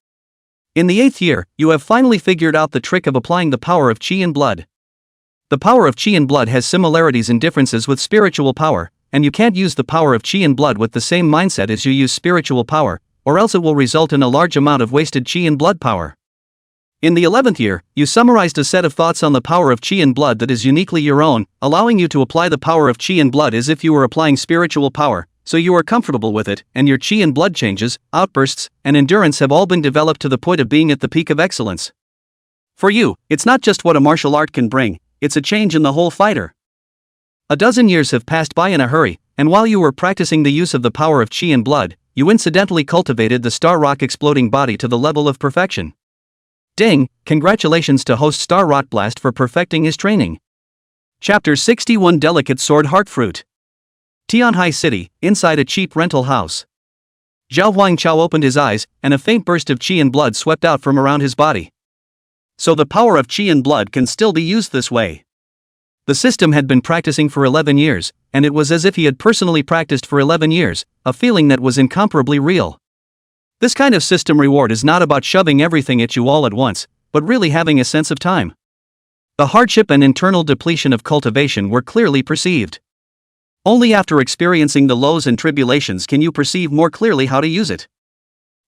In the 8th year, you have finally figured out the trick of applying the power of chi and blood. The power of chi and blood has similarities and differences with spiritual power, and you can't use the power of chi and blood with the same mindset as you use spiritual power, or else it will result in a large amount of wasted chi and blood power. In the 11th year, you summarized a set of thoughts on the power of chi and blood that is uniquely your own, allowing you to apply the power of chi and blood as if you were applying spiritual power, so you are comfortable with it, and your chi and blood changes, outbursts, and endurance have all been developed to the point of being at the peak of excellence. For you, it's not just what a martial art can bring, it's a change in the whole fighter. A dozen years have passed by in a hurry, and while you were practicing the use of the power of chi and blood, you incidentally cultivated the Star Rock exploding body to the level of perfection. Ding! Congratulations to host Star Rock Blast for perfecting his training. Chapter 61 Delicate Sword Heartfruit. Tianhai City, inside a cheap rental house. Zhao Huangchao opened his eyes, and a faint burst of chi and blood swept out from around his body. So the power of chi and blood can still be used this way. The system had been practicing for 11 years, and it was as if he had personally practiced for 11 years, a feeling that was incomparably real. This kind of system reward is not about shoving everything at you all at once, but really having a sense of time. The hardship and internal depletion of cultivation were clearly perceived. Only after experiencing the lows and tribulations can you perceive more clearly how to use it.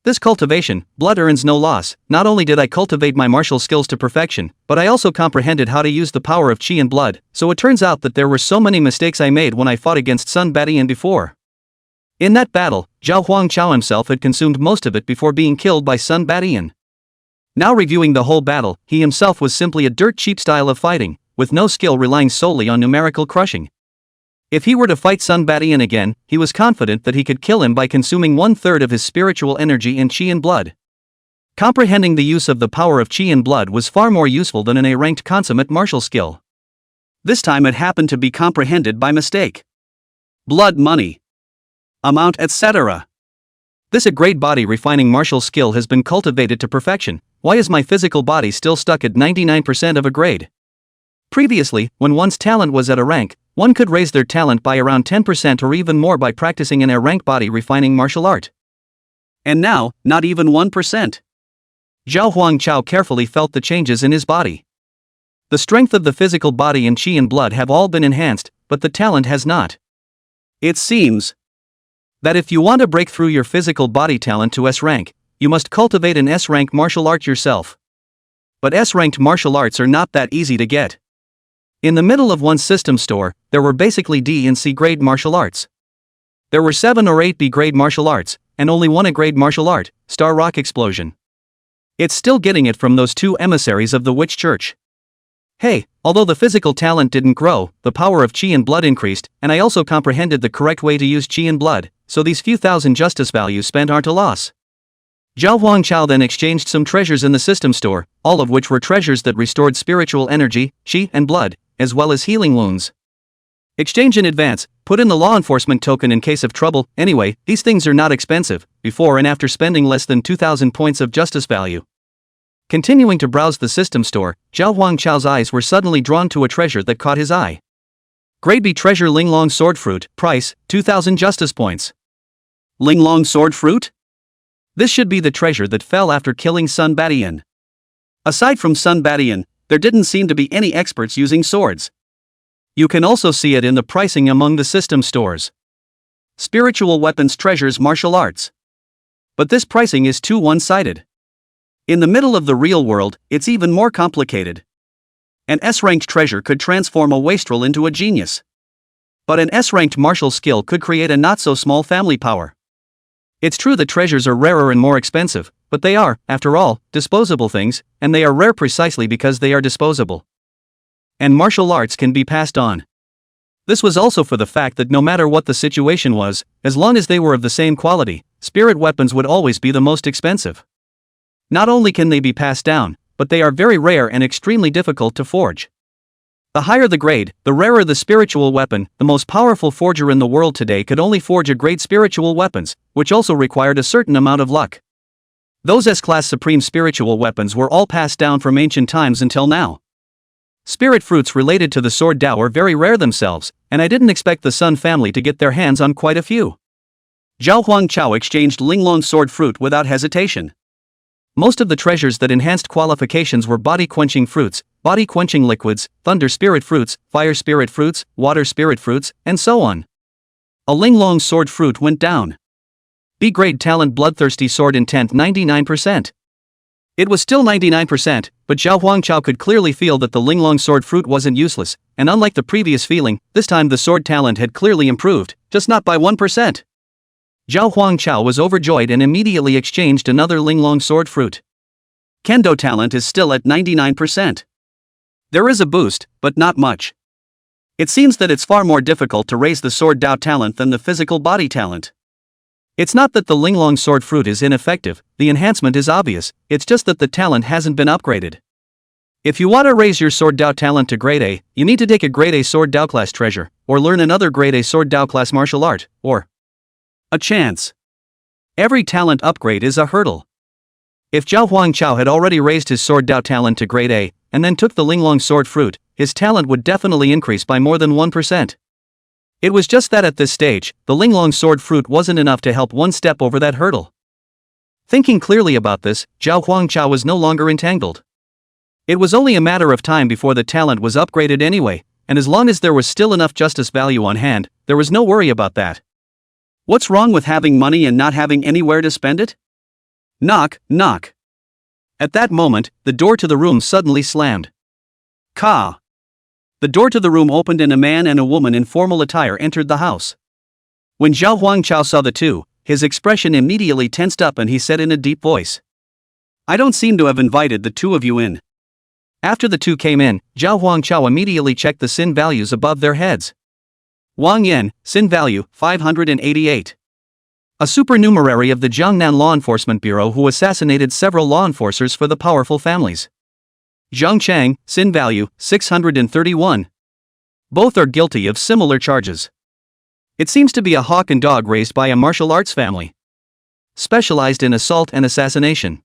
This cultivation, blood earns no loss. Not only did I cultivate my martial skills to perfection, but I also comprehended how to use the power of chi and blood, so it turns out that there were so many mistakes I made when I fought against Sun Badian before. In that battle, Zhao Huangchao himself had consumed most of it before being killed by Sun Badian. Now reviewing the whole battle, he himself was simply a dirt cheap style of fighting, with no skill relying solely on numerical crushing. If he were to fight Sun Badian again, he was confident that he could kill him by consuming 1/3 of his spiritual energy in chi and blood. Comprehending the use of the power of chi and blood was far more useful than an A-ranked consummate martial skill. This time it happened to be comprehended by mistake. Blood money. Amount etc. This A-grade body refining martial skill has been cultivated to perfection. Why is my physical body still stuck at 99% of a grade? Previously, when one's talent was at a rank, one could raise their talent by around 10% or even more by practicing an A-rank body refining martial art. And now, not even 1%. Zhao Huangchao carefully felt the changes in his body. The strength of the physical body and chi and blood have all been enhanced, but the talent has not. It seems that if you want to break through your physical body talent to S-rank, you must cultivate an S-rank martial art yourself. But S-ranked martial arts are not that easy to get. In the middle of one's system store, there were basically D and C grade martial arts. There were 7 or 8 B grade martial arts, and only 1 A grade martial art, Star Rock Explosion. It's still getting it from those 2 emissaries of the Witch Church. Hey, although the physical talent didn't grow, the power of chi and blood increased, and I also comprehended the correct way to use chi and blood, so these few thousand justice values spent aren't a loss. Zhao Huangchao then exchanged some treasures in the system store, all of which were treasures that restored spiritual energy, chi and blood, as well as healing wounds. Exchange in advance, put in the law enforcement token in case of trouble. Anyway, these things are not expensive, before and after spending less than 2,000 points of justice value. Continuing to browse the system store, Zhao Huangchao's eyes were suddenly drawn to a treasure that caught his eye. Grade B treasure Linglong sword fruit, price, 2,000 justice points. Linglong sword fruit? This should be the treasure that fell after killing Sun Badian. Aside from Sun Badian, there didn't seem to be any experts using swords. You can also see it in the pricing among the system stores. Spiritual weapons treasures martial arts. But this pricing is too one-sided. In the middle of the real world, it's even more complicated. An S-ranked treasure could transform a wastrel into a genius. But an S-ranked martial skill could create a not-so-small family power. It's true that treasures are rarer and more expensive, but they are, after all, disposable things, and they are rare precisely because they are disposable. And martial arts can be passed on. This was also for the fact that no matter what the situation was, as long as they were of the same quality, spirit weapons would always be the most expensive. Not only can they be passed down, but they are very rare and extremely difficult to forge. The higher the grade, the rarer the spiritual weapon. The most powerful forger in the world today could only forge a grade spiritual weapons, which also required a certain amount of luck. Those S-class supreme spiritual weapons were all passed down from ancient times until now. Spirit fruits related to the sword Dao are very rare themselves, and I didn't expect the Sun family to get their hands on quite a few. Zhao Huangchao exchanged Linglong sword fruit without hesitation. Most of the treasures that enhanced qualifications were body-quenching fruits, body-quenching liquids, thunder spirit fruits, fire spirit fruits, water spirit fruits, and so on. A Linglong sword fruit went down. B-grade talent bloodthirsty sword intent 99%. It was still 99%, but Zhao Huangchao could clearly feel that the Linglong sword fruit wasn't useless, and unlike the previous feeling, this time the sword talent had clearly improved, just not by 1%. Zhao Huangchao was overjoyed and immediately exchanged another Linglong sword fruit. Kendo talent is still at 99%. There is a boost, but not much. It seems that it's far more difficult to raise the sword Dao talent than the physical body talent. It's not that the Linglong sword fruit is ineffective, the enhancement is obvious, it's just that the talent hasn't been upgraded. If you want to raise your sword Dao talent to grade A, you need to take a grade A sword Dao class treasure, or learn another grade A sword Dao class martial art, or a chance. Every talent upgrade is a hurdle. If Zhao Huangchao had already raised his sword Dao talent to grade A, and then took the Linglong sword fruit, his talent would definitely increase by more than 1%. It was just that at this stage, the Linglong sword fruit wasn't enough to help one step over that hurdle. Thinking clearly about this, Zhao Huangchao was no longer entangled. It was only a matter of time before the talent was upgraded anyway, and as long as there was still enough justice value on hand, there was no worry about that. What's wrong with having money and not having anywhere to spend it? Knock, knock. At that moment, the door to the room suddenly slammed. Ka. The door to the room opened and a man and a woman in formal attire entered the house. When Zhao Huangchao saw the two, his expression immediately tensed up and he said in a deep voice, "I don't seem to have invited the two of you in." After the two came in, Zhao Huangchao immediately checked the sin values above their heads. Wang Yan, sin value, 588. A supernumerary of the Jiangnan Law Enforcement Bureau who assassinated several law enforcers for the powerful families. Zhang Chang, sin value, 631. Both are guilty of similar charges. It seems to be a hawk and dog raised by a martial arts family, specialized in assault and assassination.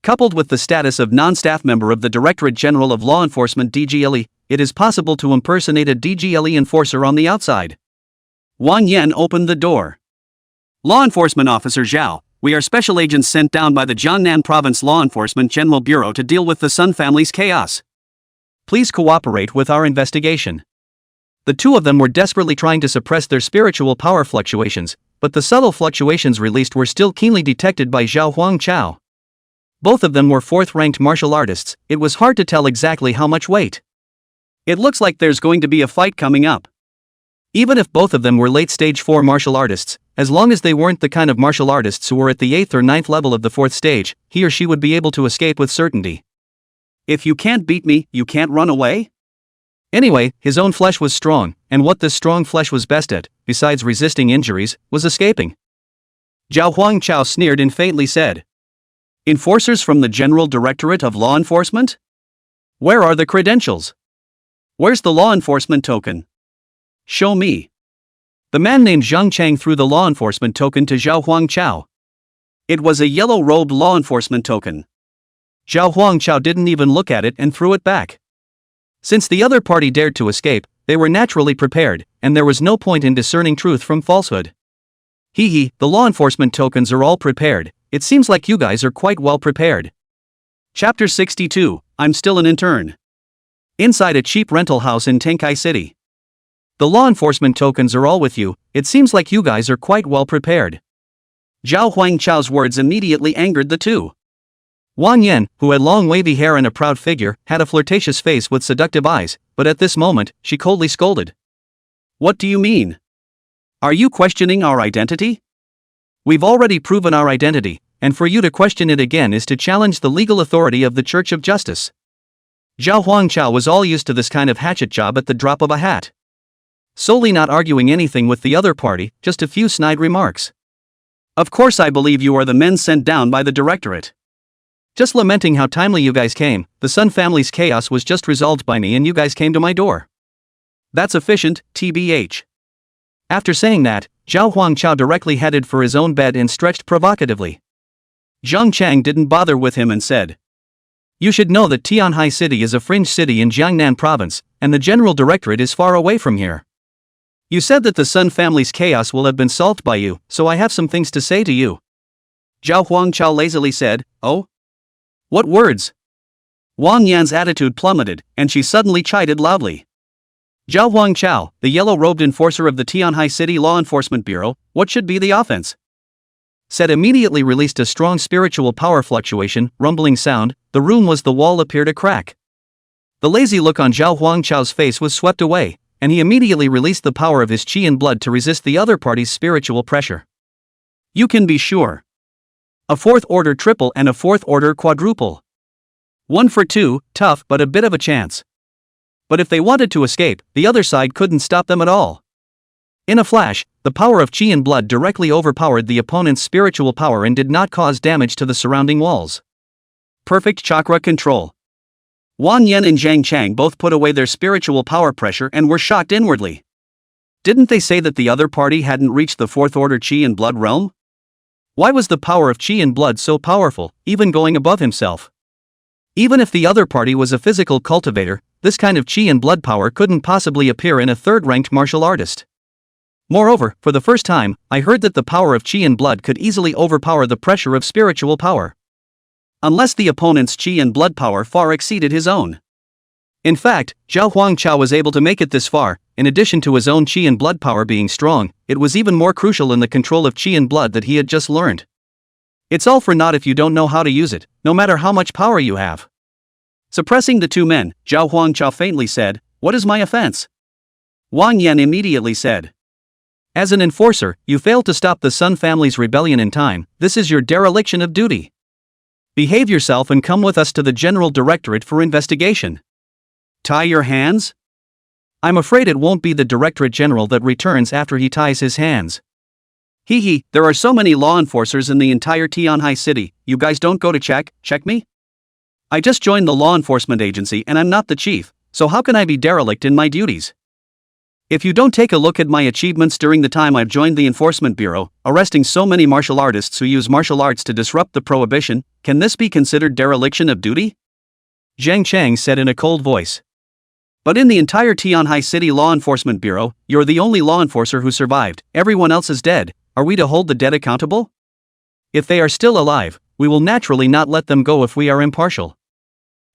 Coupled with the status of non-staff member of the Directorate General of Law Enforcement DGLE, it is possible to impersonate a DGLE enforcer on the outside. Wang Yan opened the door. Law Enforcement Officer Zhao, we are special agents sent down by the Jiangnan Province Law Enforcement General Bureau to deal with the Sun family's chaos. Please cooperate with our investigation. The two of them were desperately trying to suppress their spiritual power fluctuations, but the subtle fluctuations released were still keenly detected by Zhao Huangchao. Both of them were fourth-ranked martial artists. It was hard to tell exactly how much weight. It looks like there's going to be a fight coming up. Even if both of them were late-stage 4 martial artists, as long as they weren't the kind of martial artists who were at the 8th or 9th level of the 4th stage, he or she would be able to escape with certainty. If you can't beat me, you can't run away? Anyway, his own flesh was strong, and what this strong flesh was best at, besides resisting injuries, was escaping. Zhao Huangchao sneered and faintly said, "Enforcers from the General Directorate of Law Enforcement? Where are the credentials? Where's the law enforcement token? Show me." The man named Zhang Chang threw the law enforcement token to Zhao Huangchao. It was a yellow-robed law enforcement token. Zhao Huangchao didn't even look at it and threw it back. Since the other party dared to escape, they were naturally prepared, and there was no point in discerning truth from falsehood. Hee, the law enforcement tokens are all prepared. It seems like you guys are quite well prepared. Chapter 62, I'm still an intern. Inside a cheap rental house in Tenkai City. The law enforcement tokens are all with you. It seems like you guys are quite well prepared. Zhao Huangchao's words immediately angered the two. Wang Yan, who had long wavy hair and a proud figure, had a flirtatious face with seductive eyes, but at this moment, she coldly scolded. What do you mean? Are you questioning our identity? We've already proven our identity, and for you to question it again is to challenge the legal authority of the Church of Justice. Zhao Huangchao was all used to this kind of hatchet job at the drop of a hat. Solely not arguing anything with the other party, just a few snide remarks. Of course I believe you are the men sent down by the Directorate. Just lamenting how timely you guys came. The Sun family's chaos was just resolved by me and you guys came to my door. That's efficient, TBH. After saying that, Zhao Huangchao directly headed for his own bed and stretched provocatively. Zhang Chang didn't bother with him and said, You should know that Tianhai City is a fringe city in Jiangnan province, and the General Directorate is far away from here. You said that the Sun family's chaos will have been solved by you, so I have some things to say to you. Zhao Huangchao lazily said, Oh? What words? Wang Yan's attitude plummeted, and she suddenly chided loudly. Zhao Huangchao, the yellow-robed enforcer of the Tianhai City Law Enforcement Bureau, what should be the offense? Said immediately released a strong spiritual power fluctuation, rumbling sound, the room was the wall appeared a crack. The lazy look on Zhao Huangchao's face was swept away, and he immediately released the power of his chi and blood to resist the other party's spiritual pressure. You can be sure. A fourth order triple and a fourth order quadruple. 1 for 2, tough but a bit of a chance. But if they wanted to escape, the other side couldn't stop them at all. In a flash, the power of chi and blood directly overpowered the opponent's spiritual power and did not cause damage to the surrounding walls. Perfect chakra control. Wang Yan and Zhang Chang both put away their spiritual power pressure and were shocked inwardly. Didn't they say that the other party hadn't reached the fourth order chi and blood realm? Why was the power of chi and blood so powerful, even going above himself? Even if the other party was a physical cultivator, this kind of chi and blood power couldn't possibly appear in a third-ranked martial artist. Moreover, for the first time, I heard that the power of chi and blood could easily overpower the pressure of spiritual power. Unless the opponent's chi and blood power far exceeded his own. In fact, Zhao Huangchao was able to make it this far. In addition to his own chi and blood power being strong, it was even more crucial in the control of chi and blood that he had just learned. It's all for naught if you don't know how to use it, no matter how much power you have. Suppressing the two men, Zhao Huangchao faintly said, What is my offense? Wang Yan immediately said, As an enforcer, you failed to stop the Sun family's rebellion in time. This is your dereliction of duty. Behave yourself and come with us to the General Directorate for investigation. Tie your hands? I'm afraid it won't be the Directorate General that returns after he ties his hands. Hee, there are so many law enforcers in the entire Tianhai City, you guys don't go to check me? I just joined the law enforcement agency and I'm not the chief, so how can I be derelict in my duties? If you don't take a look at my achievements during the time I've joined the Enforcement Bureau, arresting so many martial artists who use martial arts to disrupt the prohibition, can this be considered dereliction of duty? Zhang Chang said in a cold voice. But in the entire Tianhai City Law Enforcement Bureau, you're the only law enforcer who survived, everyone else is dead. Are we to hold the dead accountable? If they are still alive, we will naturally not let them go if we are impartial.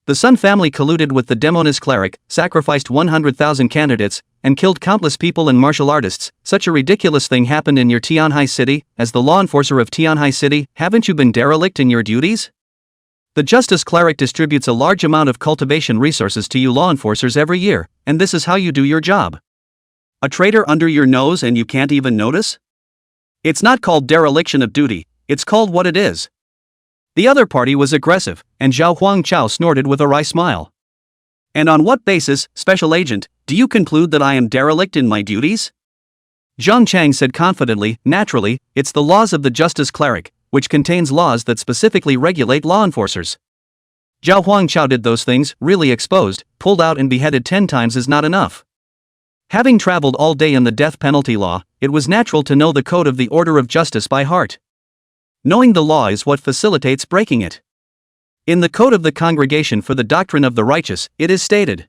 The Sun family colluded with the demonist cleric, sacrificed 100,000 candidates, and killed countless people and martial artists. Such a ridiculous thing happened in your Tianhai City. As the law enforcer of Tianhai City, haven't you been derelict in your duties? The justice cleric distributes a large amount of cultivation resources to you law enforcers every year, and this is how you do your job. A traitor under your nose and you can't even notice? It's not called dereliction of duty, it's called what it is. The other party was aggressive, and Zhao Huangchao snorted with a wry smile. And on what basis, Special Agent, do you conclude that I am derelict in my duties? Zhang Chang said confidently, naturally, it's the laws of the justice cleric, which contains laws that specifically regulate law enforcers. Zhao Huangchao did those things, really exposed, pulled out and beheaded 10 times is not enough. Having traveled all day in the death penalty law, it was natural to know the code of the order of justice by heart. Knowing the law is what facilitates breaking it. In the Code of the Congregation for the Doctrine of the Righteous, it is stated,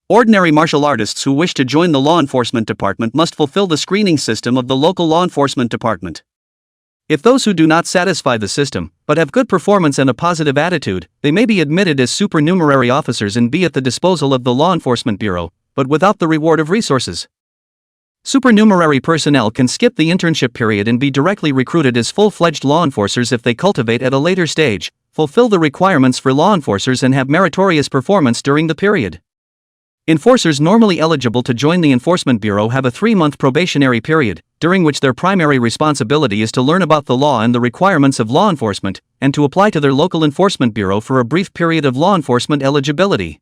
Ordinary martial artists who wish to join the law enforcement department must fulfill the screening system of the local law enforcement department. If those who do not satisfy the system, but have good performance and a positive attitude, they may be admitted as supernumerary officers and be at the disposal of the Law Enforcement Bureau, but without the reward of resources. Supernumerary personnel can skip the internship period and be directly recruited as full-fledged law enforcers if they cultivate at a later stage, fulfill the requirements for law enforcers and have meritorious performance during the period. Enforcers normally eligible to join the Enforcement Bureau have a 3-month probationary period, during which their primary responsibility is to learn about the law and the requirements of law enforcement, and to apply to their local enforcement bureau for a brief period of law enforcement eligibility.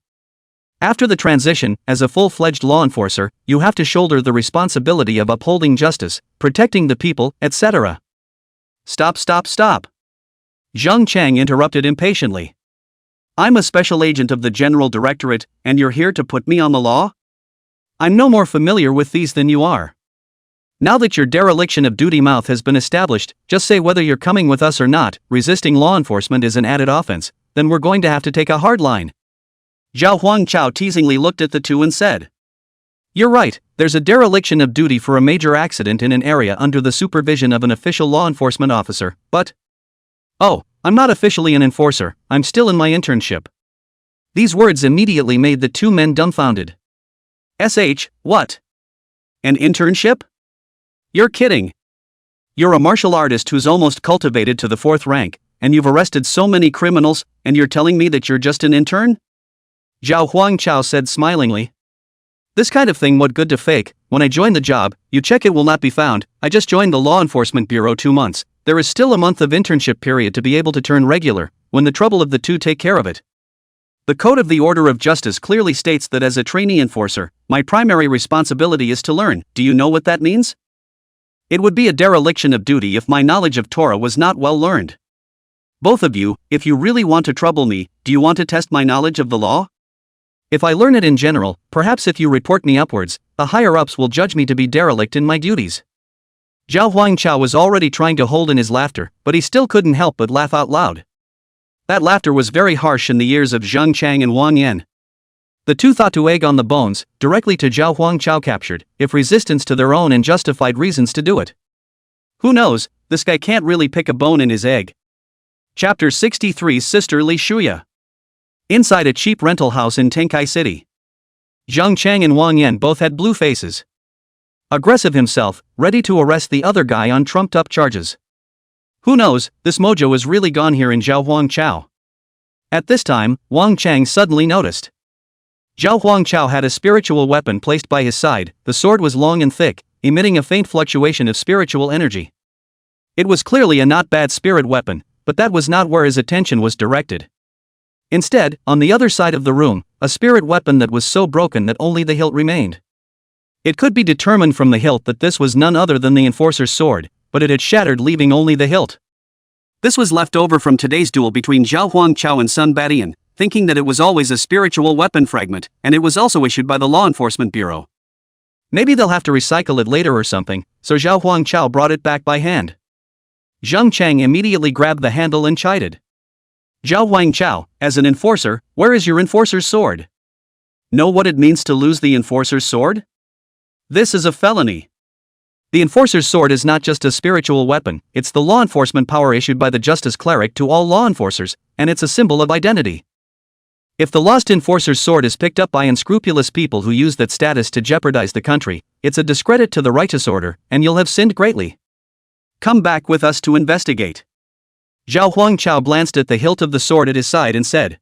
After the transition, as a full-fledged law enforcer, you have to shoulder the responsibility of upholding justice, protecting the people, etc. Stop. Zheng Chang interrupted impatiently. I'm a special agent of the General Directorate, and you're here to put me on the law? I'm no more familiar with these than you are. Now that your dereliction of duty mouth has been established, just say whether you're coming with us or not. Resisting law enforcement is an added offense, then we're going to have to take a hard line. Zhao Huangchao teasingly looked at the two and said, You're right, there's a dereliction of duty for a major accident in an area under the supervision of an official law enforcement officer, but... Oh, I'm not officially an enforcer, I'm still in my internship. These words immediately made the two men dumbfounded. What? An internship? You're kidding. You're a martial artist who's almost cultivated to the 4th rank, and you've arrested so many criminals, and you're telling me that you're just an intern? Zhao Huangchao said smilingly. This kind of thing what good to fake. When I join the job, you check it will not be found. I just joined the Law Enforcement Bureau 2 months. There is still a month of internship period to be able to turn regular, when the trouble of the two take care of it. The Code of the Order of Justice clearly states that as a trainee enforcer, my primary responsibility is to learn. Do you know what that means? It would be a dereliction of duty if my knowledge of Torah was not well learned. Both of you, if you really want to trouble me, do you want to test my knowledge of the law? If I learn it in general, perhaps if you report me upwards, the higher-ups will judge me to be derelict in my duties. Zhao Huangchao was already trying to hold in his laughter, but he still couldn't help but laugh out loud. That laughter was very harsh in the ears of Zheng Chang and Wang Yan. The two thought to egg on the bones, directly to Zhao Huangchao captured, if resistance to their own and justified reasons to do it. Who knows, this guy can't really pick a bone in his egg. Chapter 63 Sisterly Shuya. Inside a cheap rental house in Tenkai City. Zheng Chang and Wang Yan both had blue faces. Aggressive himself, ready to arrest the other guy on trumped-up charges. Who knows, this mojo is really gone here in Zhao Huangchao. At this time, Wang Chang suddenly noticed. Zhao Huangchao had a spiritual weapon placed by his side. The sword was long and thick, emitting a faint fluctuation of spiritual energy. It was clearly a not bad spirit weapon, but that was not where his attention was directed. Instead, on the other side of the room, a spirit weapon that was so broken that only the hilt remained. It could be determined from the hilt that this was none other than the enforcer's sword, but it had shattered, leaving only the hilt. This was left over from today's duel between Zhao Huangchao and Sun Badian, thinking that it was always a spiritual weapon fragment, and it was also issued by the Law Enforcement Bureau. Maybe they'll have to recycle it later or something, so Zhao Huangchao brought it back by hand. Zheng Chang immediately grabbed the handle and chided. Zhao Huangchao, as an enforcer, where is your enforcer's sword? Know what it means to lose the enforcer's sword? This is a felony. The enforcer's sword is not just a spiritual weapon, it's the law enforcement power issued by the justice cleric to all law enforcers, and it's a symbol of identity. If the lost enforcer's sword is picked up by unscrupulous people who use that status to jeopardize the country, it's a discredit to the righteous order, and you'll have sinned greatly. Come back with us to investigate. Zhao Huangchao glanced at the hilt of the sword at his side and said,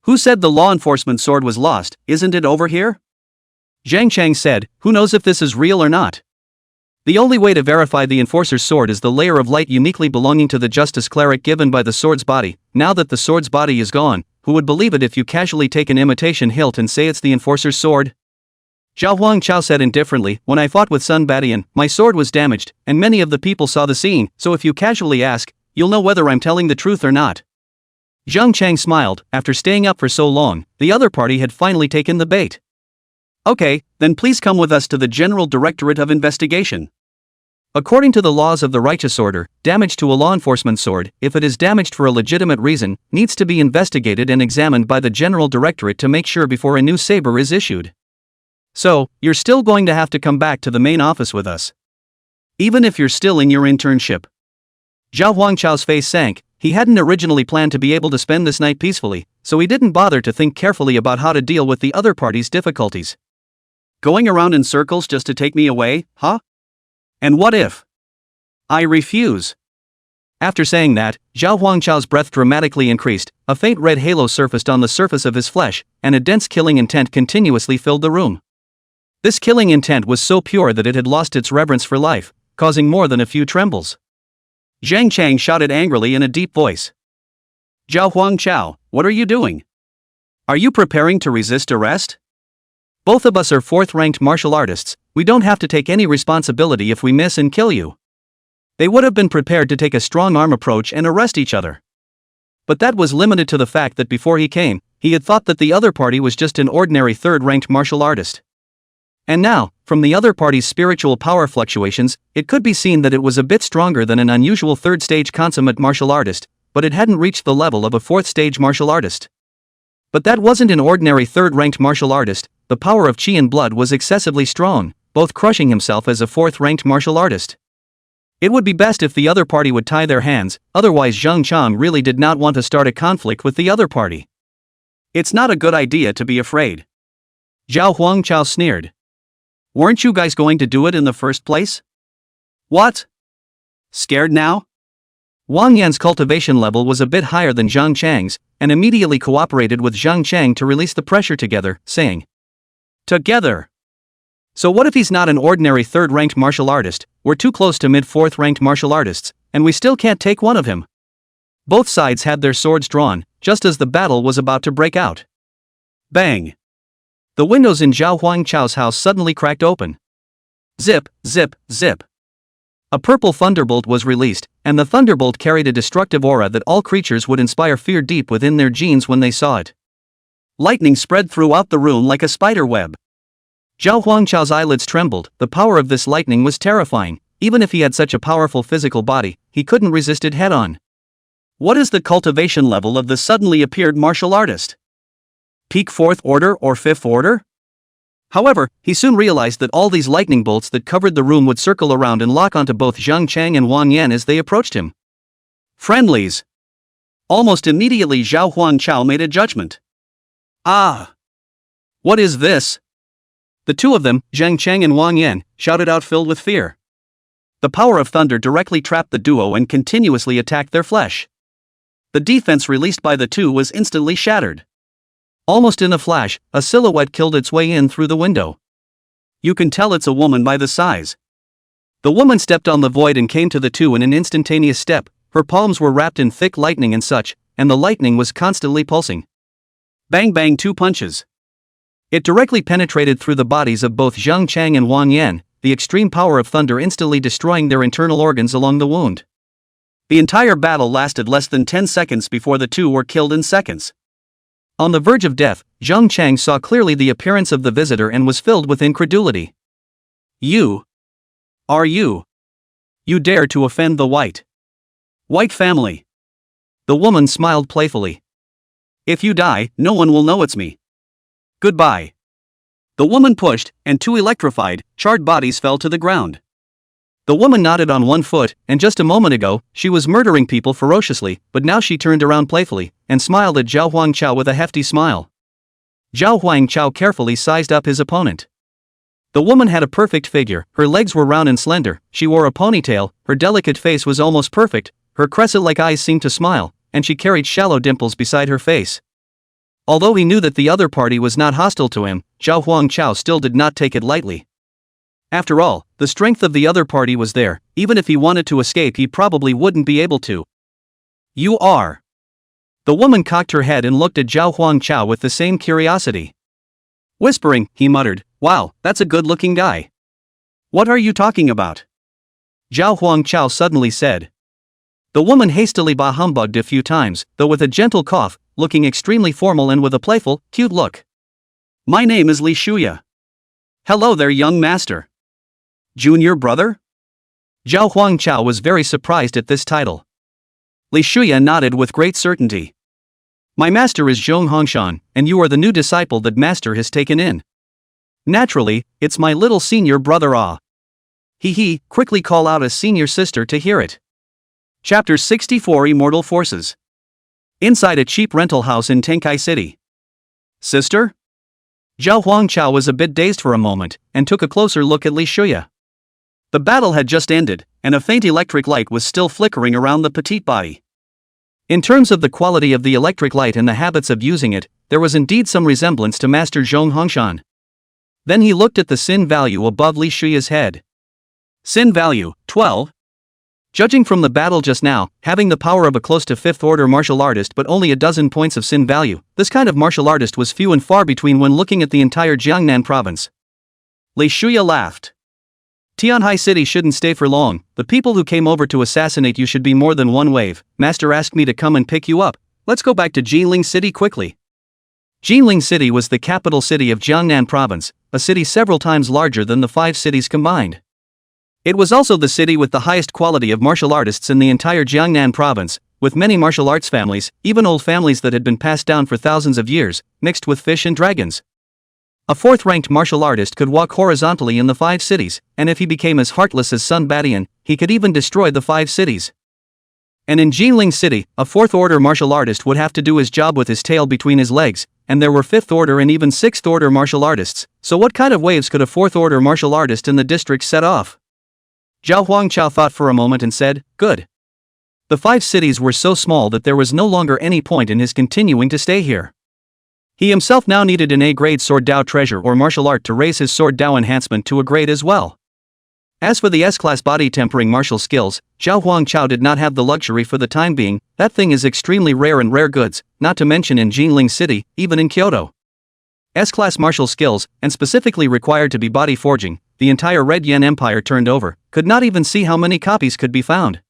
Who said the law enforcement sword was lost? Isn't it over here? Zheng Chang said, Who knows if this is real or not? The only way to verify the enforcer's sword is the layer of light uniquely belonging to the justice cleric given by the sword's body. Now that the sword's body is gone, who would believe it if you casually take an imitation hilt and say it's the enforcer's sword? Zhao Huangchao said indifferently, When I fought with Sun Badian, my sword was damaged, and many of the people saw the scene, so if you casually ask, you'll know whether I'm telling the truth or not. Zheng Chang smiled. After staying up for so long, the other party had finally taken the bait. Okay, then please come with us to the General Directorate of Investigation. According to the laws of the righteous order, damage to a law enforcement sword, if it is damaged for a legitimate reason, needs to be investigated and examined by the General Directorate to make sure before a new saber is issued. So, you're still going to have to come back to the main office with us. Even if you're still in your internship. Zhao Huangchao's face sank. He hadn't originally planned to be able to spend this night peacefully, so he didn't bother to think carefully about how to deal with the other party's difficulties. Going around in circles just to take me away, huh? And what if I refuse? After saying that, Zhao Huangchao's breath dramatically increased, a faint red halo surfaced on the surface of his flesh, and a dense killing intent continuously filled the room. This killing intent was so pure that it had lost its reverence for life, causing more than a few trembles. Zhang Chang shouted angrily in a deep voice. Zhao Huangchao, what are you doing? Are you preparing to resist arrest? Both of us are fourth-ranked martial artists, we don't have to take any responsibility if we miss and kill you. They would have been prepared to take a strong-arm approach and arrest each other. But that was limited to the fact that before he came, he had thought that the other party was just an ordinary third-ranked martial artist. And now, from the other party's spiritual power fluctuations, it could be seen that it was a bit stronger than an unusual third-stage consummate martial artist, but it hadn't reached the level of a fourth-stage martial artist. But that wasn't an ordinary third-ranked martial artist, the power of qi and blood was excessively strong, both crushing himself as a fourth-ranked martial artist. It would be best if the other party would tie their hands, otherwise Zhang Chang really did not want to start a conflict with the other party. It's not a good idea to be afraid. Zhao Huangchao sneered. Weren't you guys going to do it in the first place? What? Scared now? Wang Yan's cultivation level was a bit higher than Zhang Chang's, and immediately cooperated with Zhang Chang to release the pressure together, saying, together. So what if he's not an ordinary third-ranked martial artist, we're too close to mid-fourth-ranked martial artists, and we still can't take one of him? Both sides had their swords drawn, just as the battle was about to break out. Bang! The windows in Zhao Huangchao's house suddenly cracked open. Zip, zip, zip. A purple thunderbolt was released, and the thunderbolt carried a destructive aura that all creatures would inspire fear deep within their genes when they saw it. Lightning spread throughout the room like a spider web. Zhao Huangchao's eyelids trembled. The power of this lightning was terrifying. Even if he had such a powerful physical body, he couldn't resist it head-on. What is the cultivation level of the suddenly appeared martial artist? Peak 4th order or 5th order? However, he soon realized that all these lightning bolts that covered the room would circle around and lock onto both Zhang Chang and Wang Yan as they approached him. Friendlies. Almost immediately Zhao Huangchao made a judgment. Ah! What is this? The two of them, Zhang Chang and Wang Yan, shouted out filled with fear. The power of thunder directly trapped the duo and continuously attacked their flesh. The defense released by the two was instantly shattered. Almost in a flash, a silhouette killed its way in through the window. You can tell it's a woman by the size. The woman stepped on the void and came to the two in an instantaneous step. Her palms were wrapped in thick lightning and such, and the lightning was constantly pulsing. Bang bang, 2 punches. It directly penetrated through the bodies of both Zhang Chang and Wang Yan, the extreme power of thunder instantly destroying their internal organs along the wound. The entire battle lasted less than 10 seconds before the two were killed in seconds. On the verge of death, Zhang Chang saw clearly the appearance of the visitor and was filled with incredulity. You dare to offend the white family. The woman smiled playfully. If you die, no one will know it's me. Goodbye. The woman pushed, and 2 electrified, charred bodies fell to the ground. The woman nodded on one foot, and just a moment ago, she was murdering people ferociously, but now she turned around playfully, and smiled at Zhao Huangchao with a hefty smile. Zhao Huangchao carefully sized up his opponent. The woman had a perfect figure, her legs were round and slender, she wore a ponytail, her delicate face was almost perfect, her crescent-like eyes seemed to smile, and she carried shallow dimples beside her face. Although he knew that the other party was not hostile to him, Zhao Huangchao still did not take it lightly. After all, the strength of the other party was there. Even if he wanted to escape, he probably wouldn't be able to. You are. The woman cocked her head and looked at Zhao Huangchao with the same curiosity. Whispering, he muttered, "Wow, that's a good-looking guy." "What are you talking about?" Zhao Huangchao suddenly said. The woman hastily bah-humbugged a few times, though with a gentle cough, looking extremely formal and with a playful, cute look. "My name is Li Shuya." "Hello there, young master." "Junior brother?" Zhao Huangchao was very surprised at this title. Li Shuya nodded with great certainty. My master is Zhong Hongshan, and you are the new disciple that master has taken in. Naturally, it's my little senior brother Ah. He, quickly call out a senior sister to hear it. Chapter 64 Immortal Forces. Inside a cheap rental house in Tenkai City. Sister? Zhao Huangchao was a bit dazed for a moment, and took a closer look at Li Shuya. The battle had just ended, and a faint electric light was still flickering around the petite body. In terms of the quality of the electric light and the habits of using it, there was indeed some resemblance to Master Zhong Hongshan. Then he looked at the sin value above Li Shuya's head. Sin value, 12. Judging from the battle just now, having the power of a close to 5th order martial artist but only a dozen points of sin value, this kind of martial artist was few and far between when looking at the entire Jiangnan province. Li Shuya laughed. Tianhai City shouldn't stay for long. The people who came over to assassinate you should be more than one wave. Master asked me to come and pick you up. Let's go back to Jinling City quickly. Jinling City was the capital city of Jiangnan province, a city several times larger than the 5 cities combined. It was also the city with the highest quality of martial artists in the entire Jiangnan province, with many martial arts families, even old families that had been passed down for thousands of years, mixed with fish and dragons. A 4th-ranked martial artist could walk horizontally in the 5 cities, and if he became as heartless as Sun Badian, he could even destroy the 5 cities. And in Jinling City, a 4th-order martial artist would have to do his job with his tail between his legs, and there were 5th-order and even 6th-order martial artists, so what kind of waves could a 4th-order martial artist in the district set off? Zhao Huangchao thought for a moment and said, good. The 5 cities were so small that there was no longer any point in his continuing to stay here. He himself now needed an A-grade Sword Dao treasure or martial art to raise his Sword Dao enhancement to a grade as well. As for the S-class body tempering martial skills, Zhao Huangchao did not have the luxury for the time being. That thing is extremely rare and rare goods, not to mention in Jinling City, even in Kyoto. S-class martial skills, and specifically required to be body forging, the entire Red Yen Empire turned over, could not even see how many copies could be found.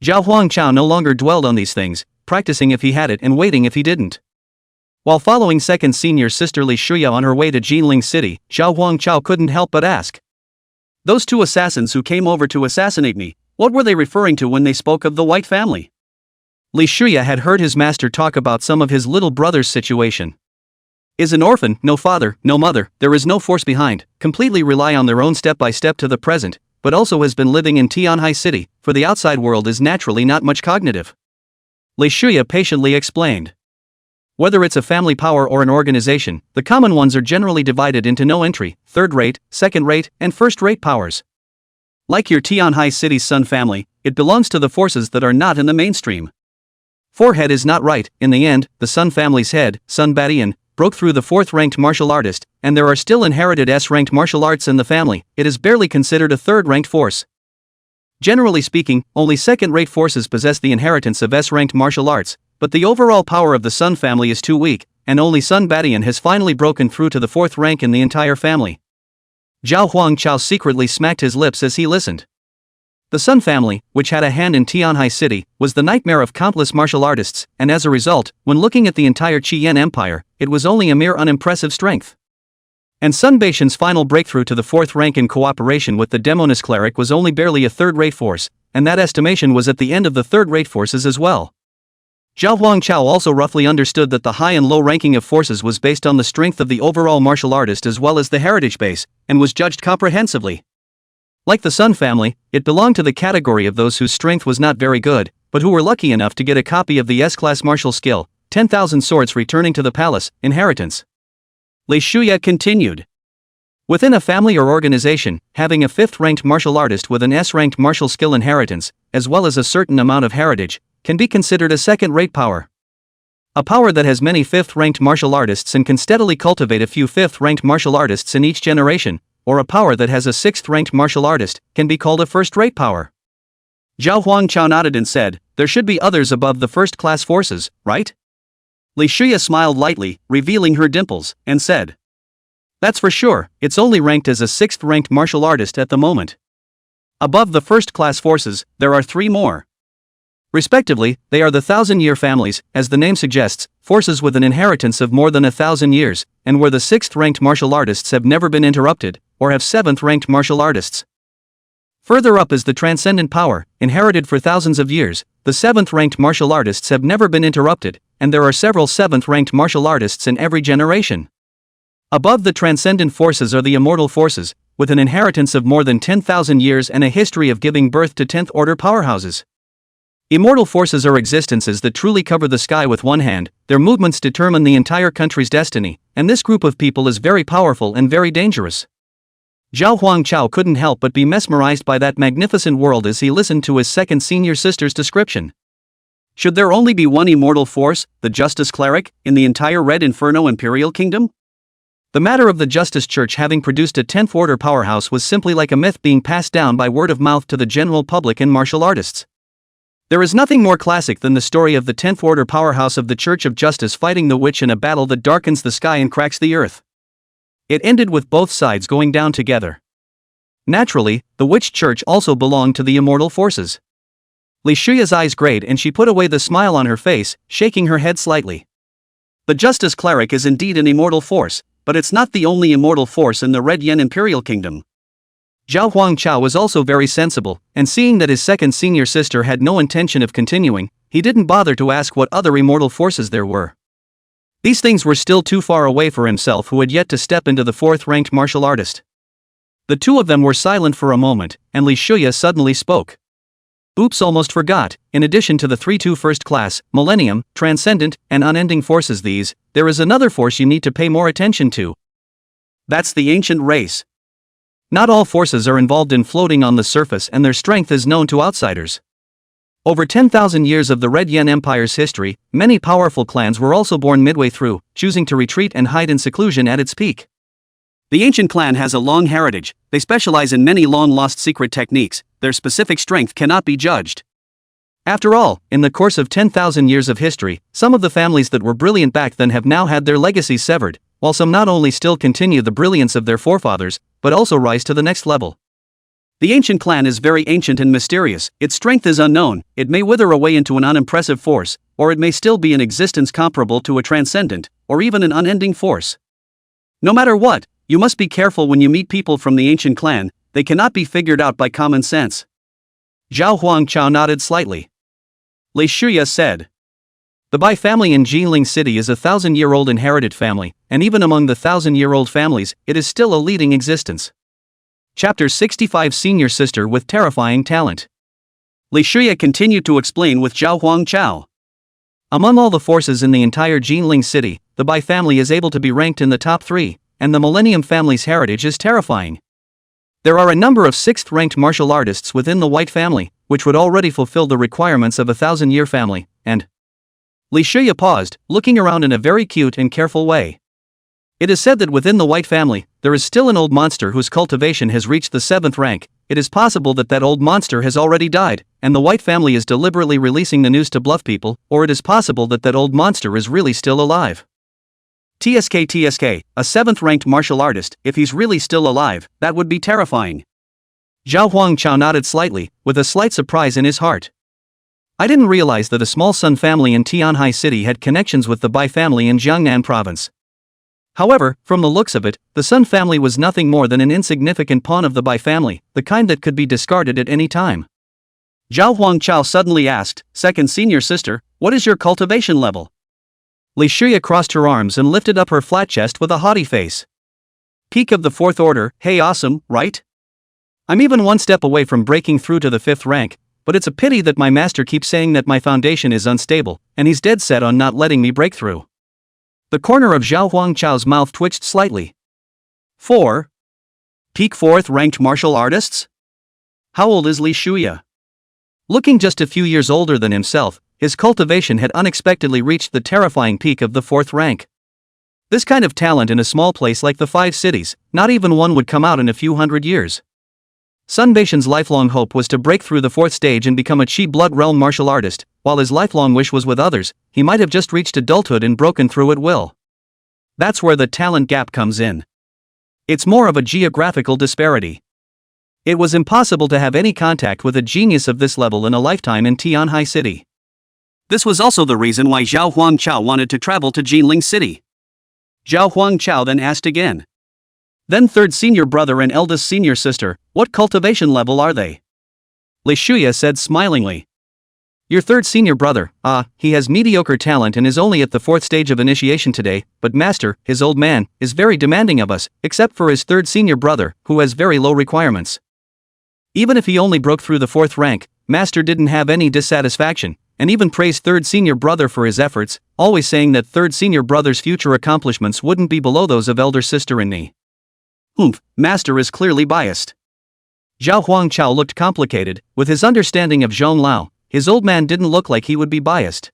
Zhao Huangchao no longer dwelled on these things, practicing if he had it and waiting if he didn't. While following second senior sister Li Shuya on her way to Jinling City, Zhao Huangchao couldn't help but ask. Those 2 assassins who came over to assassinate me, what were they referring to when they spoke of the White family? Li Shuya had heard his master talk about some of his little brother's situation. Is an orphan, no father, no mother, there is no force behind, completely rely on their own step by step to the present, but also has been living in Tianhai City, for the outside world is naturally not much cognitive. Li Shuya patiently explained. Whether it's a family power or an organization, the common ones are generally divided into no entry, 3rd-rate, 2nd-rate, and 1st-rate powers. Like your Tianhai City's Sun family, it belongs to the forces that are not in the mainstream. Forehead is not right. In the end, the Sun family's head, Sun Badian, broke through the 4th-ranked martial artist, and there are still inherited S-ranked martial arts in the family. It is barely considered a 3rd-ranked force. Generally speaking, only 2nd-rate forces possess the inheritance of S-ranked martial arts, but the overall power of the Sun family is too weak, and only Sun Badian has finally broken through to the 4th rank in the entire family. Zhao Huangchao secretly smacked his lips as he listened. The Sun family, which had a hand in Tianhai City, was the nightmare of countless martial artists, and as a result, when looking at the entire Qian Empire, it was only a mere unimpressive strength. And Sun Baishan's final breakthrough to the 4th rank in cooperation with the Demoness Cleric was only barely a 3rd-rate force, and that estimation was at the end of the 3rd-rate forces as well. Zhao Huangchao also roughly understood that the high and low ranking of forces was based on the strength of the overall martial artist as well as the heritage base, and was judged comprehensively. Like the Sun family, it belonged to the category of those whose strength was not very good, but who were lucky enough to get a copy of the S-class martial skill, 10,000 swords returning to the palace, inheritance. Li Shuya continued. Within a family or organization, having a 5th-ranked martial artist with an S-ranked martial skill inheritance, as well as a certain amount of heritage, can be considered a 2nd-rate power. A power that has many 5th-ranked martial artists and can steadily cultivate a few 5th-ranked martial artists in each generation, or a power that has a 6th-ranked martial artist, can be called a 1st-rate power. Zhao Huangchao nodded and said, there should be others above the 1st-class forces, right? Li Shuya smiled lightly, revealing her dimples, and said, that's for sure, it's only ranked as a 6th-ranked martial artist at the moment. Above the 1st-class forces, there are 3 more. Respectively, they are the 1,000-year families, as the name suggests, forces with an inheritance of more than 1,000 years, and where the 6th-ranked martial artists have never been interrupted, or have 7th-ranked martial artists. Further up is the transcendent power, inherited for thousands of years. The 7th-ranked martial artists have never been interrupted, and there are several 7th-ranked martial artists in every generation. Above the transcendent forces are the immortal forces, with an inheritance of more than 10,000 years and a history of giving birth to 10th-order powerhouses. Immortal forces are existences that truly cover the sky with one hand. Their movements determine the entire country's destiny, and this group of people is very powerful and very dangerous. Zhao Huangchao couldn't help but be mesmerized by that magnificent world as he listened to his second senior sister's description. Should there only be one immortal force, the Justice Cleric, in the entire Red Inferno Imperial Kingdom? The matter of the Justice Church having produced a 10th order powerhouse was simply like a myth being passed down by word of mouth to the general public and martial artists. There is nothing more classic than the story of the 10th order powerhouse of the Church of Justice fighting the witch in a battle that darkens the sky and cracks the earth. It ended with both sides going down together. Naturally, the witch church also belonged to the immortal forces. Li Shuya's eyes grayed and she put away the smile on her face, shaking her head slightly. The Justice Cleric is indeed an immortal force, but it's not the only immortal force in the Red Yen Imperial Kingdom. Zhao Huangchao was also very sensible, and seeing that his second senior sister had no intention of continuing, he didn't bother to ask what other immortal forces there were. These things were still too far away for himself, who had yet to step into the 4th-ranked martial artist. The two of them were silent for a moment, and Li Shuya suddenly spoke. Oops, almost forgot. In addition to the 3-2 first class, Millennium, Transcendent, and Unending forces, there is another force you need to pay more attention to. That's the ancient race. Not all forces are involved in floating on the surface, and their strength is known to outsiders. Over 10,000 years of the Red Yen Empire's history, many powerful clans were also born midway through, choosing to retreat and hide in seclusion at its peak. The ancient clan has a long heritage. They specialize in many long-lost secret techniques. Their specific strength cannot be judged. After all, in the course of 10,000 years of history, some of the families that were brilliant back then have now had their legacies severed, while some not only still continue the brilliance of their forefathers, but also rise to the next level. The ancient clan is very ancient and mysterious. Its strength is unknown. It may wither away into an unimpressive force, or it may still be in existence comparable to a transcendent, or even an unending force. No matter what, you must be careful when you meet people from the ancient clan. They cannot be figured out by common sense. Zhao Huangchao nodded slightly. Li Shuya said, "The Bai family in Jinling City is a 1,000-year-old inherited family, and even among the 1,000-year-old families, it is still a leading existence." Chapter 65 Senior Sister with Terrifying Talent. Li Shuya continued to explain with Zhao Huangchao. Among all the forces in the entire Jinling City, the Bai family is able to be ranked in the top 3, and the Millennium family's heritage is terrifying. There are a number of 6th-ranked martial artists within the White family, which would already fulfill the requirements of a 1,000-year family, and... Li Shuya paused, looking around in a very cute and careful way. It is said that within the White family, there is still an old monster whose cultivation has reached the 7th rank. It is possible that that old monster has already died, and the White family is deliberately releasing the news to bluff people, or it is possible that that old monster is really still alive. TSK, a 7th-ranked martial artist, if he's really still alive, that would be terrifying. Zhao Huangchao nodded slightly, with a slight surprise in his heart. I didn't realize that a small Sun family in Tianhai City had connections with the Bai family in Jiangnan province. However, from the looks of it, the Sun family was nothing more than an insignificant pawn of the Bai family, the kind that could be discarded at any time. Zhao Huangchao suddenly asked, "Second senior sister, what is your cultivation level?" Li Shuya crossed her arms and lifted up her flat chest with a haughty face. "Peak of the 4th order, hey, awesome, right? I'm even one step away from breaking through to the 5th rank, but it's a pity that my master keeps saying that my foundation is unstable, and he's dead set on not letting me break through." The corner of Zhao Huangchao's mouth twitched slightly. 4. Peak 4th ranked martial artists? How old is Li Shuya? Looking just a few years older than himself, his cultivation had unexpectedly reached the terrifying peak of the 4th rank. This kind of talent in a small place like the 5 cities, not even one would come out in a few hundred years. Sun Baishan's lifelong hope was to break through the 4th stage and become a Chi Blood Realm martial artist, while his lifelong wish was with others. He might have just reached adulthood and broken through at will. That's where the talent gap comes in. It's more of a geographical disparity. It was impossible to have any contact with a genius of this level in a lifetime in Tianhai City. This was also the reason why Zhao Huangchao wanted to travel to Jinling City. Zhao Huangchao then asked again. "Then third senior brother and eldest senior sister, What cultivation level are they? Li Shuya said smilingly. Your third senior brother, he has mediocre talent and is only at the 4th stage of initiation today, but master, his old man, is very demanding of us, except for his third senior brother, who has very low requirements. Even if he only broke through the 4th rank, master didn't have any dissatisfaction, and even praised third senior brother for his efforts, always saying that third senior brother's future accomplishments wouldn't be below those of elder sister and me. Master is clearly biased. Zhao Huangchao looked complicated. With his understanding of Zhong Lao, his old man didn't look like he would be biased.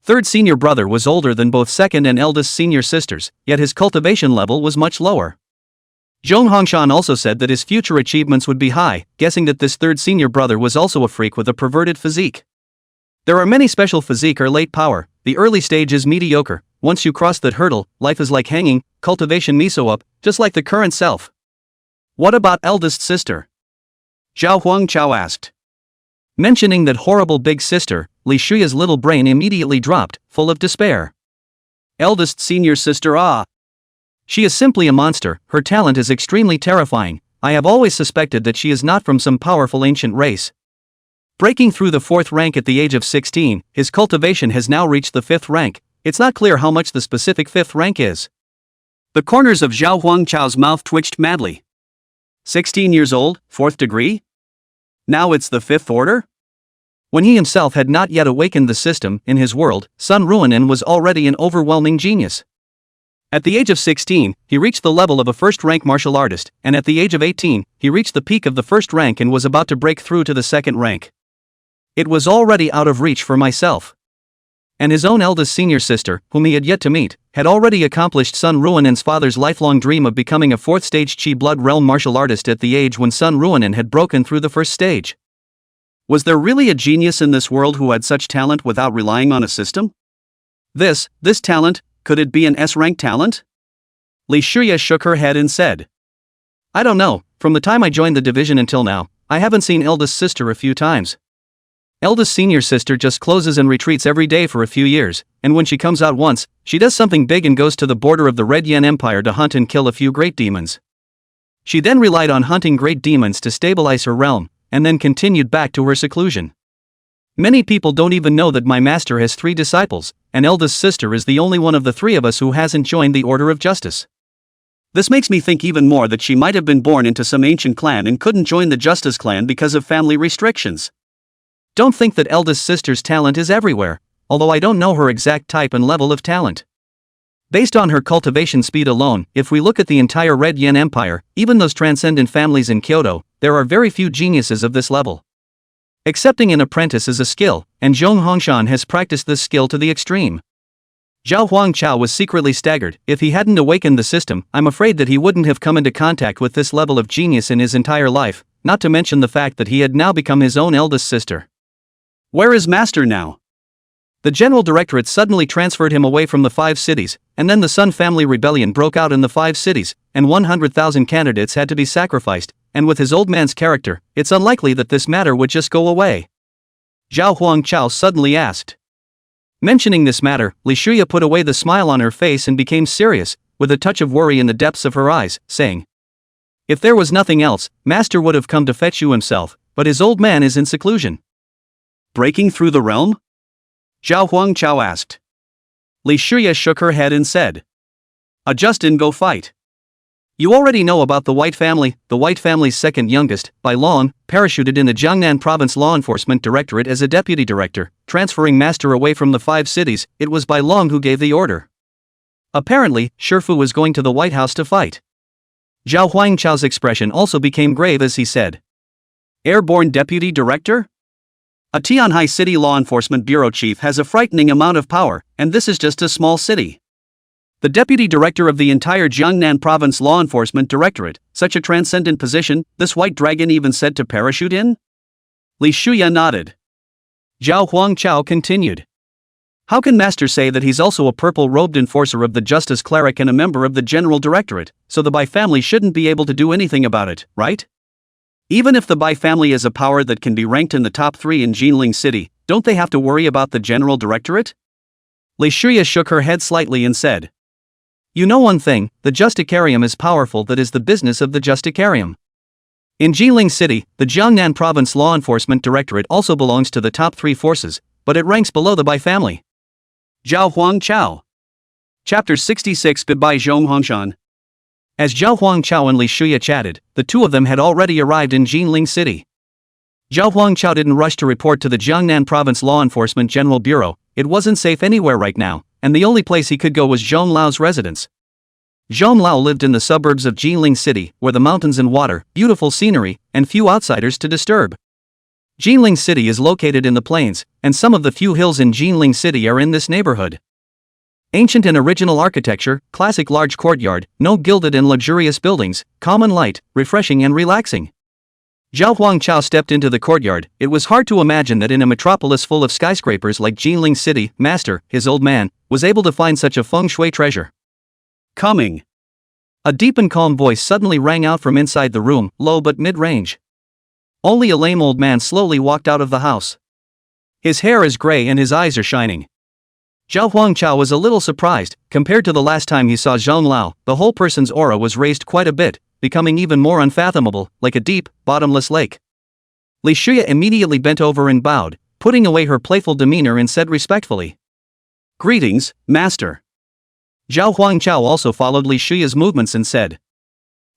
Third senior brother was older than both second and eldest senior sisters, yet his cultivation level was much lower. Zhong Hongshan also said that his future achievements would be high, guessing that this third senior brother was also a freak with a perverted physique. There are many special physique or late power, the early stage is mediocre, once you cross that hurdle, life is like hanging, cultivation miso up, just like the current self. What about eldest sister? Zhao Huangchao asked. Mentioning that horrible big sister, Li Shuya's little brain immediately dropped, full of despair. Eldest senior sister She is simply a monster, her talent is extremely terrifying, I have always suspected that she is not from some powerful ancient race. Breaking through the 4th rank at the age of 16, his cultivation has now reached the 5th rank, it's not clear how much the specific 5th rank is. The corners of Zhao Huangchao's mouth twitched madly. 16 years old, 4th degree? Now it's the 5th order? When he himself had not yet awakened the system, in his world, Sun Ruonan was already an overwhelming genius. At the age of 16, he reached the level of a first-rank martial artist, and at the age of 18, he reached the peak of the 1st rank and was about to break through to the 2nd rank. It was already out of reach for myself. And his own eldest senior sister, whom he had yet to meet, had already accomplished Sun Ruonan's father's lifelong dream of becoming a 4th-stage Qi Blood Realm martial artist at the age when Sun Ruonan had broken through the 1st stage. Was there really a genius in this world who had such talent without relying on a system? This talent, could it be an S-rank talent? Li Shuya shook her head and said. I don't know, from the time I joined the division until now, I haven't seen eldest sister a few times. Eldest senior sister just closes and retreats every day for a few years, and when she comes out once, she does something big and goes to the border of the Red Yen Empire to hunt and kill a few great demons. She then relied on hunting great demons to stabilize her realm, and then continued back to her seclusion. Many people don't even know that my master has 3 disciples, and eldest sister is the only one of the 3 of us who hasn't joined the Order of Justice. This makes me think even more that she might have been born into some ancient clan and couldn't join the Justice clan because of family restrictions. Don't think that eldest sister's talent is everywhere, although I don't know her exact type and level of talent. Based on her cultivation speed alone, if we look at the entire Red Yen Empire, even those transcendent families in Kyoto, there are very few geniuses of this level. Accepting an apprentice is a skill, and Zhong Hongshan has practiced this skill to the extreme. Zhao Huangchao was secretly staggered. If he hadn't awakened the system, I'm afraid that he wouldn't have come into contact with this level of genius in his entire life, not to mention the fact that he had now become his own eldest sister. Where is Master now? The General Directorate suddenly transferred him away from the 5 cities, and then the Sun family rebellion broke out in the 5 cities, and 100,000 candidates had to be sacrificed, and with his old man's character, it's unlikely that this matter would just go away. Zhao Huangchao suddenly asked. Mentioning this matter, Li Shuya put away the smile on her face and became serious, with a touch of worry in the depths of her eyes, saying, If there was nothing else, Master would have come to fetch you himself, but his old man is in seclusion. Breaking through the realm? Zhao Huangchao asked. Li Shuya shook her head and said. Adjust and go fight. You already know about the White family, the White family's second youngest, Bai Long, parachuted in the Jiangnan Province Law Enforcement Directorate as a deputy director, transferring Master away from the 5 cities. It was Bai Long who gave the order. Apparently, Shifu was going to the White House to fight. Zhao Huangchao's expression also became grave as he said. Airborne deputy director? A Tianhai City Law Enforcement Bureau chief has a frightening amount of power, and this is just a small city. The deputy director of the entire Jiangnan Province Law Enforcement Directorate, such a transcendent position, this white dragon even said to parachute in? Li Shuya nodded. Zhao Huangchao continued. How can Master say that he's also a purple-robed enforcer of the Justice Cleric and a member of the General Directorate, so the Bai family shouldn't be able to do anything about it, right? Even if the Bai family is a power that can be ranked in the top 3 in Jinling City, don't they have to worry about the General Directorate? Li Shuya shook her head slightly and said. You know one thing, the Justicarium is powerful, that is the business of the Justicarium. In Jiling City, the Jiangnan Province Law Enforcement Directorate also belongs to the top 3 forces, but it ranks below the Bai family. Zhao Huangchao. Chapter 66 Bai Zhonghongshan. As Zhao Huangchao and Li Shuya chatted, the two of them had already arrived in Jiling City. Zhao Huangchao didn't rush to report to the Jiangnan Province Law Enforcement General Bureau. It wasn't safe anywhere right now, and the only place he could go was Zhong Lao's residence. Zhong Lao lived in the suburbs of Jiling City, where the mountains and water, beautiful scenery, and few outsiders to disturb. Jiling City is located in the plains, and some of the few hills in Jiling City are in this neighborhood. Ancient and original architecture, classic large courtyard, no gilded and luxurious buildings, common light, refreshing and relaxing. Zhao Huangchao stepped into the courtyard. It was hard to imagine that in a metropolis full of skyscrapers like Jiling City, Master, his old man, was able to find such a feng shui treasure. Coming. A deep and calm voice suddenly rang out from inside the room, low but mid-range. Only a lame old man slowly walked out of the house. His hair is gray and his eyes are shining. Zhao Huangchao was a little surprised. Compared to the last time he saw Zhong Lao, the whole person's aura was raised quite a bit, becoming even more unfathomable, like a deep, bottomless lake. Li Shuya immediately bent over and bowed, putting away her playful demeanor and said respectfully, "Greetings, Master." Zhao Huangchao also followed Li Shuya's movements and said,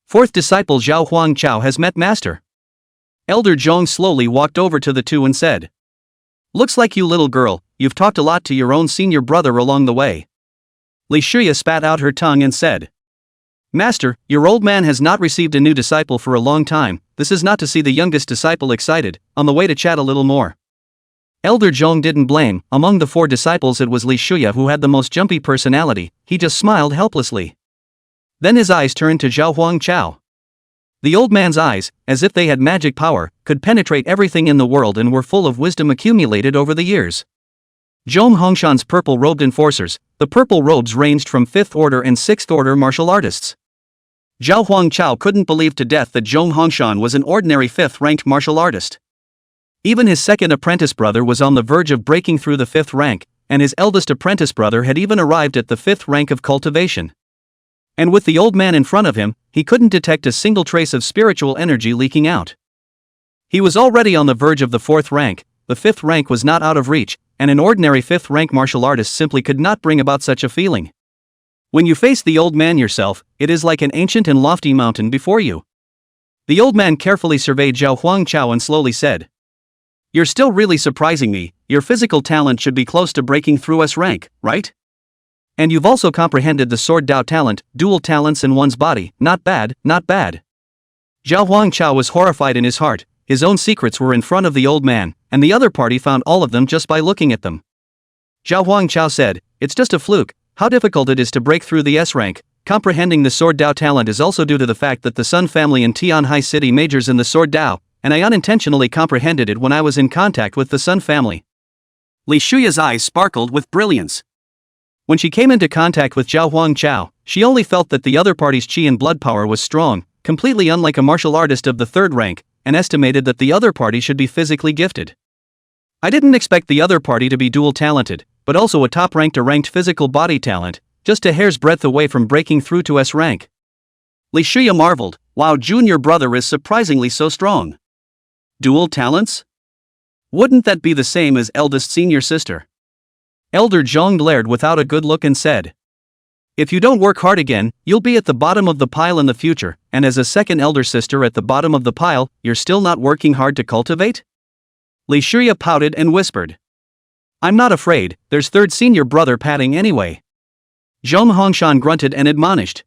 "Fourth disciple Zhao Huangchao has met Master." Elder Zhong slowly walked over to the two and said, "Looks like you little girl, you've talked a lot to your own senior brother along the way." Li Shuya spat out her tongue and said, "Master, your old man has not received a new disciple for a long time. This is not to see the youngest disciple excited, on the way to chat a little more." Elder Zhong didn't blame. Among the 4 disciples it was Li Shuya who had the most jumpy personality. He just smiled helplessly. Then his eyes turned to Zhao Huangchao. The old man's eyes, as if they had magic power, could penetrate everything in the world and were full of wisdom accumulated over the years. Zhonghongshan's purple-robed enforcers. The purple robes ranged from 5th order and 6th order martial artists. Zhao Huangchao couldn't believe to death that Zhonghongshan was an ordinary 5th-ranked martial artist. Even his second apprentice brother was on the verge of breaking through the 5th rank, and his eldest apprentice brother had even arrived at the 5th rank of cultivation. And with the old man in front of him, he couldn't detect a single trace of spiritual energy leaking out. He was already on the verge of the 4th rank. The 5th rank was not out of reach, and an ordinary 5th rank martial artist simply could not bring about such a feeling. When you face the old man yourself, it is like an ancient and lofty mountain before you. The old man carefully surveyed Zhao Huangchao and slowly said, "You're still really surprising me. Your physical talent should be close to breaking through S rank, right? And you've also comprehended the sword Dao talent, dual talents in one's body. Not bad, not bad." Zhao Huangchao was horrified in his heart. His own secrets were in front of the old man, and the other party found all of them just by looking at them. Zhao Huangchao said, "It's just a fluke. How difficult it is to break through the S rank. Comprehending the sword Dao talent is also due to the fact that the Sun family in Tianhai City majors in the sword Dao, and I unintentionally comprehended it when I was in contact with the Sun family." Li Shuya's eyes sparkled with brilliance. When she came into contact with Zhao Huangchao, she only felt that the other party's chi and blood power was strong, completely unlike a martial artist of the 3rd rank, and estimated that the other party should be physically gifted. "I didn't expect the other party to be dual talented, but also a top-ranked or ranked physical body talent, just a hair's breadth away from breaking through to S rank." Li Shuya marveled, "Wow, junior brother is surprisingly so strong. Dual talents? Wouldn't that be the same as eldest senior sister?" Elder Zhong glared without a good look and said, "If you don't work hard again, you'll be at the bottom of the pile in the future, and as a second elder sister at the bottom of the pile, you're still not working hard to cultivate?" Li Shuya pouted and whispered, "I'm not afraid, there's 3rd senior brother padding anyway." Zhonghongshan grunted and admonished,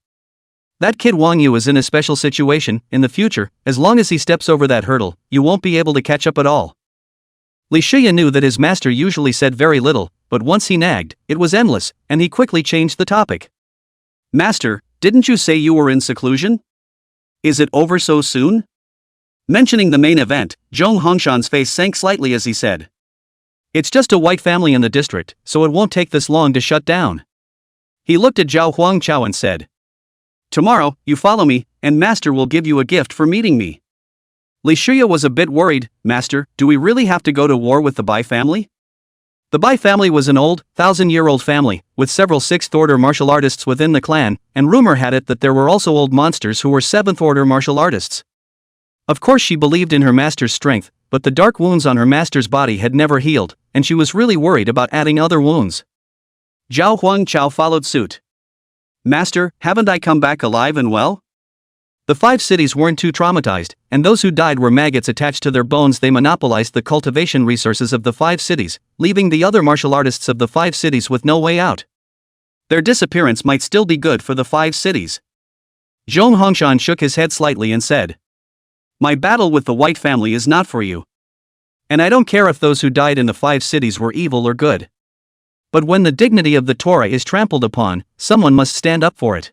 "That kid Wang Yu is in a special situation. In the future, as long as he steps over that hurdle, you won't be able to catch up at all." Li Shuya knew that his master usually said very little, but once he nagged, it was endless, and he quickly changed the topic. "Master, didn't you say you were in seclusion? Is it over so soon?" Mentioning the main event, Zhonghongshan's face sank slightly as he said, "It's just a white family in the district, so it won't take this long to shut down." He looked at Zhao Huangchao and said, "Tomorrow, you follow me, and Master will give you a gift for meeting me." Li Shuya was a bit worried. "Master, do we really have to go to war with the Bai family?" The Bai family was an old, 1,000-year-old family, with several 6th-order martial artists within the clan, and rumor had it that there were also old monsters who were 7th-order martial artists. Of course she believed in her master's strength, but the dark wounds on her master's body had never healed, and she was really worried about adding other wounds. Zhao Huangchao followed suit. Master, haven't I come back alive and well? The 5 cities weren't too traumatized, and those who died were maggots attached to their bones. They monopolized the cultivation resources of the 5 cities, leaving the other martial artists of the 5 cities with no way out. Their disappearance might still be good for the 5 cities. Zhong Hongshan shook his head slightly and said, "My battle with the White family is not for you. And I don't care if those who died in the 5 cities were evil or good. But when the dignity of the Torah is trampled upon, someone must stand up for it.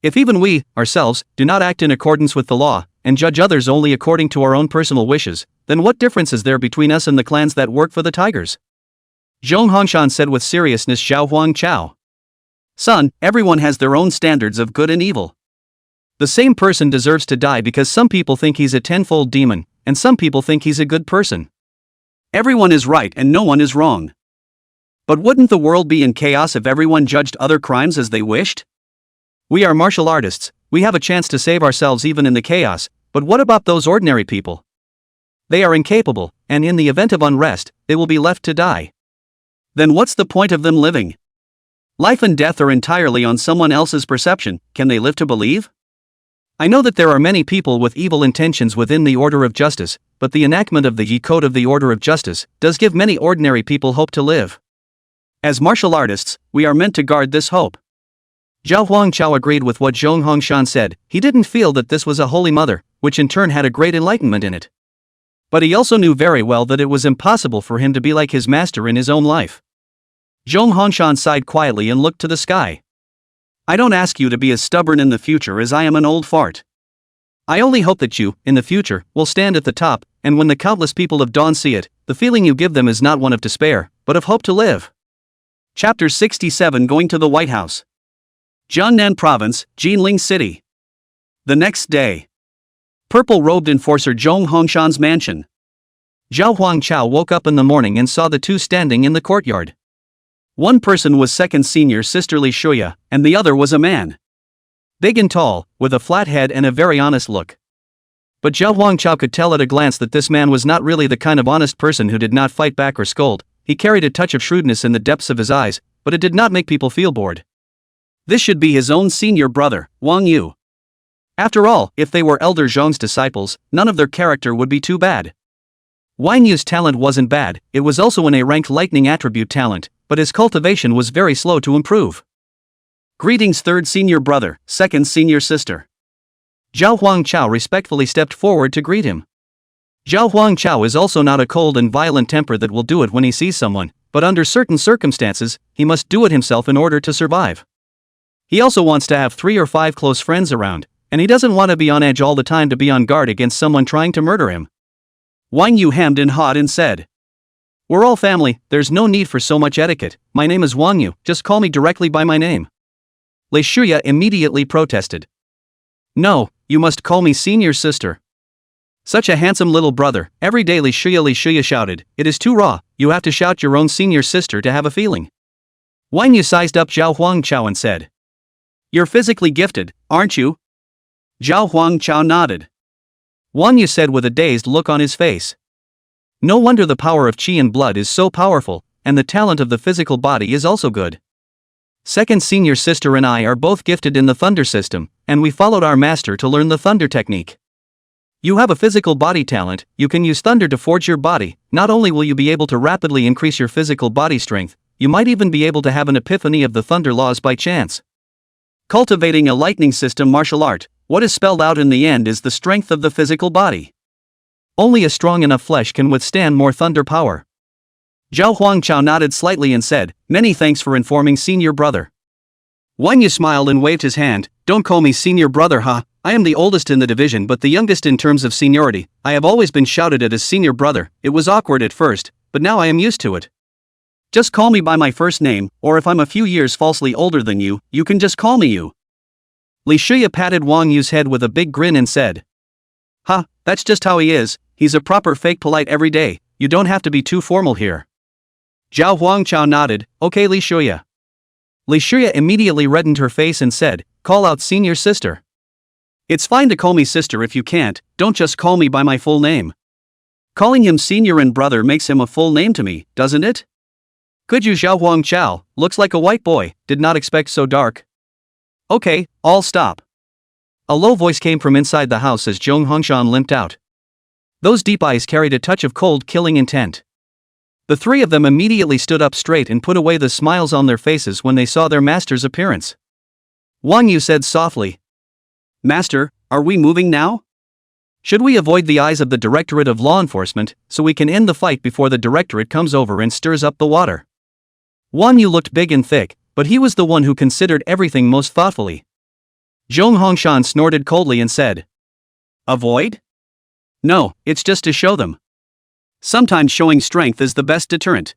If even we, ourselves, do not act in accordance with the law, and judge others only according to our own personal wishes, then what difference is there between us and the clans that work for the tigers?" Zhong Hongshan said with seriousness. Zhao Huangchao. Son, everyone has their own standards of good and evil. The same person deserves to die because some people think he's a tenfold demon, and some people think he's a good person. Everyone is right and no one is wrong. But wouldn't the world be in chaos if everyone judged other crimes as they wished? We are martial artists, we have a chance to save ourselves even in the chaos, but what about those ordinary people? They are incapable, and in the event of unrest, they will be left to die. Then what's the point of them living? Life and death are entirely on someone else's perception. Can they live to believe? I know that there are many people with evil intentions within the order of justice, but the enactment of the Yi Code of the Order of Justice does give many ordinary people hope to live. As martial artists, we are meant to guard this hope. Zhao Huangchao agreed with what Zhong Hongshan said. He didn't feel that this was a holy mother, which in turn had a great enlightenment in it. But he also knew very well that it was impossible for him to be like his master in his own life. Zhong Hongshan sighed quietly and looked to the sky. I don't ask you to be as stubborn in the future as I am an old fart. I only hope that you, in the future, will stand at the top, and when the countless people of Dawn see it, the feeling you give them is not one of despair, but of hope to live. Chapter 67. Going to the White House. Jiangnan Province, Jinling City. The next day. Purple-robed enforcer Zhong Hongshan's mansion. Zhao Huangchao woke up in the morning and saw the two standing in the courtyard. One person was second senior sisterly Shuya, and the other was a man. Big and tall, with a flat head and a very honest look. But Zhao Huangchao could tell at a glance that this man was not really the kind of honest person who did not fight back or scold. He carried a touch of shrewdness in the depths of his eyes, but it did not make people feel bored. This should be his own senior brother, Wang Yu. After all, if they were Elder Zhong's disciples, none of their character would be too bad. Wang Yu's talent wasn't bad, it was also an A-ranked lightning attribute talent, but his cultivation was very slow to improve. Greetings third senior brother, second senior sister. Zhao Huangchao respectfully stepped forward to greet him. Zhao Huangchao is also not a cold and violent temper that will do it when he sees someone, but under certain circumstances, he must do it himself in order to survive. He also wants to have 3 or 5 close friends around, and he doesn't want to be on edge all the time to be on guard against someone trying to murder him. Wang Yu hemmed and hawed and said, "We're all family, there's no need for so much etiquette. My name is Wang Yu, just call me directly by my name." Lei Shuya immediately protested. "No, you must call me senior sister." Such a handsome little brother, every day Lei Shuya shouted, "It is too raw, you have to shout your own senior sister to have a feeling." Wang Yu sized up Zhao Huangchao and said, "You're physically gifted, aren't you?" Zhao Huangchao nodded. Wang Yu said with a dazed look on his face. "No wonder the power of qi and blood is so powerful, and the talent of the physical body is also good. Second senior sister and I are both gifted in the thunder system, and we followed our master to learn the thunder technique. You have a physical body talent, you can use thunder to forge your body. Not only will you be able to rapidly increase your physical body strength, you might even be able to have an epiphany of the thunder laws by chance. Cultivating a lightning system martial art, what is spelled out in the end is the strength of the physical body. Only a strong enough flesh can withstand more thunder power." Zhao Huangchao nodded slightly and said, "Many thanks for informing senior brother." Wang Yu smiled and waved his hand. "Don't call me senior brother, huh? I am the oldest in the division but the youngest in terms of seniority. I have always been shouted at as senior brother. It was awkward at first, but now I am used to it. Just call me by my first name, or if I'm a few years falsely older than you, you can just call me you." Li Shuya patted Wang Yu's head with a big grin and said, "Ha, that's just how he is, he's a proper fake polite every day, you don't have to be too formal here." Zhao Huangchao nodded, "Okay Li Shuya." Li Shuya immediately reddened her face and said, "Call out senior sister." It's fine to call me sister if you can't, don't just call me by my full name. Calling him senior and brother makes him a full name to me, doesn't it? Could you Xiao Huang Chao, looks like a white boy, did not expect so dark. Okay, I'll stop. A low voice came from inside the house as Zhong Hongshan limped out. Those deep eyes carried a touch of cold killing intent. The three of them immediately stood up straight and put away the smiles on their faces when they saw their master's appearance. Wang Yu said softly. Master, are we moving now? Should we avoid the eyes of the Directorate of Law Enforcement, so we can end the fight before the Directorate comes over and stirs up the water? Wang Yu looked big and thick, but he was the one who considered everything most thoughtfully. Zhong Hongshan snorted coldly and said. Avoid? No, it's just to show them. Sometimes showing strength is the best deterrent.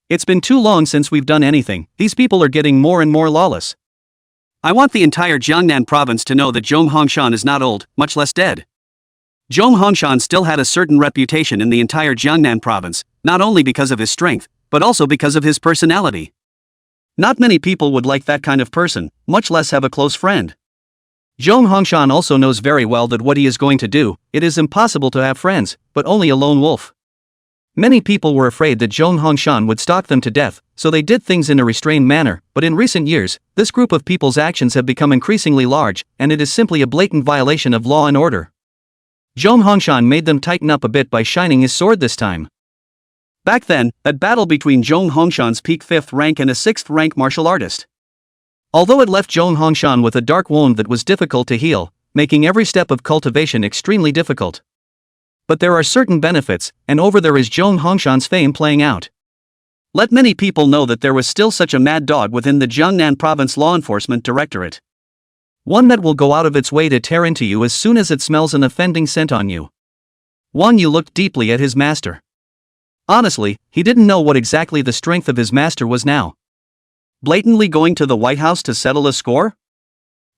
It's been too long since we've done anything, these people are getting more and more lawless. I want the entire Jiangnan province to know that Zhong Hongshan is not old, much less dead. Zhong Hongshan still had a certain reputation in the entire Jiangnan province, not only because of his strength, but also because of his personality. Not many people would like that kind of person, much less have a close friend. Zhong Hongshan also knows very well that what he is going to do, it is impossible to have friends, but only a lone wolf. Many people were afraid that Zhong Hongshan would stalk them to death, so they did things in a restrained manner, but in recent years, this group of people's actions have become increasingly large, and it is simply a blatant violation of law and order. Zhong Hongshan made them tighten up a bit by shining his sword this time. Back then, that battle between Zhong Hongshan's peak 5th rank and a 6th rank martial artist. Although it left Zhong Hongshan with a dark wound that was difficult to heal, making every step of cultivation extremely difficult. But there are certain benefits, and over there is Zhong Hongshan's fame playing out. Let many people know that there was still such a mad dog within the Jiangnan Province Law Enforcement Directorate. One that will go out of its way to tear into you as soon as it smells an offending scent on you. Wang Yu looked deeply at his master. Honestly, he didn't know what exactly the strength of his master was now. Blatantly going to the White House to settle a score?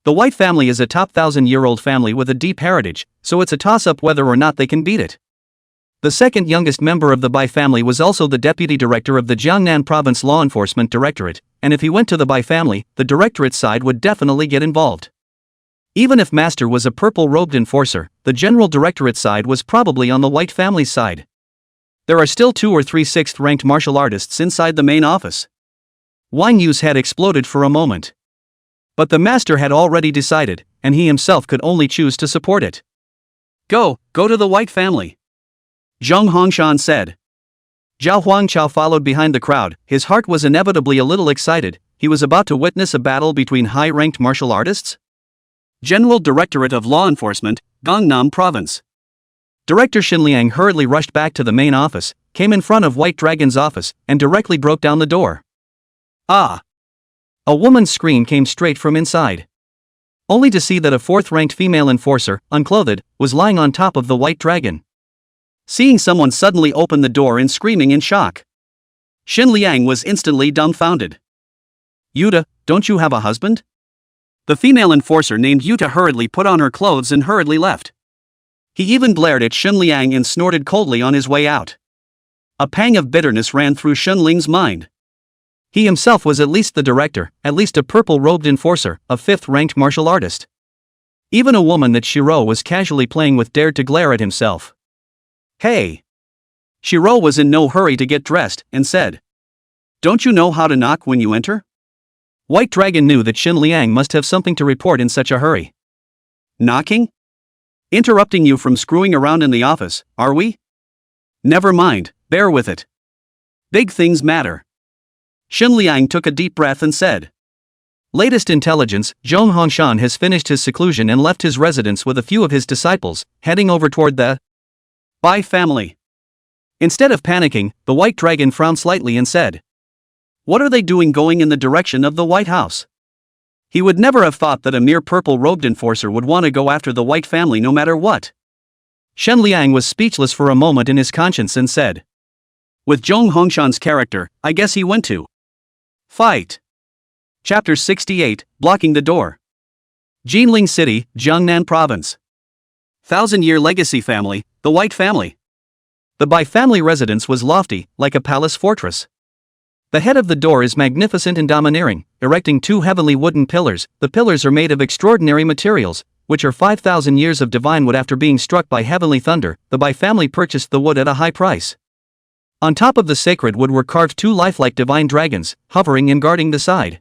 The White family is a top 1,000-year-old family with a deep heritage, so it's a toss-up whether or not they can beat it. The second youngest member of the Bai family was also the deputy director of the Jiangnan Province Law Enforcement Directorate, and if he went to the Bai family, the directorate side would definitely get involved. Even if Master was a purple-robed enforcer, the general directorate side was probably on the White family's side. There are still 2 or 3 6th-ranked martial artists inside the main office. Wang Yu's head exploded for a moment. But the master had already decided, and he himself could only choose to support it. Go to the White family. Zhong Hongshan said. Zhao Huangchao followed behind the crowd, his heart was inevitably a little excited, he was about to witness a battle between high-ranked martial artists? General Directorate of Law Enforcement, Gangnam Province. Director Xinliang hurriedly rushed back to the main office, came in front of White Dragon's office, and directly broke down the door. Ah! A woman's scream came straight from inside. Only to see that a 4th-ranked female enforcer, unclothed, was lying on top of the White Dragon. Seeing someone suddenly open the door and screaming in shock, Xinliang was instantly dumbfounded. Yuta, don't you have a husband? The female enforcer named Yuta hurriedly put on her clothes and hurriedly left. He even glared at Xinliang and snorted coldly on his way out. A pang of bitterness ran through Xinling's mind. He himself was at least the director, at least a purple-robed enforcer, a 5th-ranked martial artist. Even a woman that Shiro was casually playing with dared to glare at himself. Hey! Shiro was in no hurry to get dressed, and said. Don't you know how to knock when you enter? White Dragon knew that Xinliang must have something to report in such a hurry. Knocking? Interrupting you from screwing around in the office, are we? Never mind, bear with it. Big things matter. Xinliang took a deep breath and said. Latest intelligence, Zhong Hongshan has finished his seclusion and left his residence with a few of his disciples, heading over toward the Bai family. Instead of panicking, the White Dragon frowned slightly and said. What are they doing going in the direction of the White House? He would never have thought that a mere purple-robed enforcer would want to go after the White family no matter what. Xinliang was speechless for a moment in his conscience and said. With Zhong Hongshan's character, I guess he went to fight. Chapter 68, Blocking the Door. Jinling City, Jiangnan Province. 1,000-year legacy family, the White family. The Bai family residence was lofty, like a palace fortress. The head of the door is magnificent and domineering, erecting 2 heavenly wooden pillars. The pillars are made of extraordinary materials, which are 5,000 years of divine wood. After being struck by heavenly thunder, the Bai family purchased the wood at a high price. On top of the sacred wood were carved two lifelike divine dragons, hovering and guarding the side.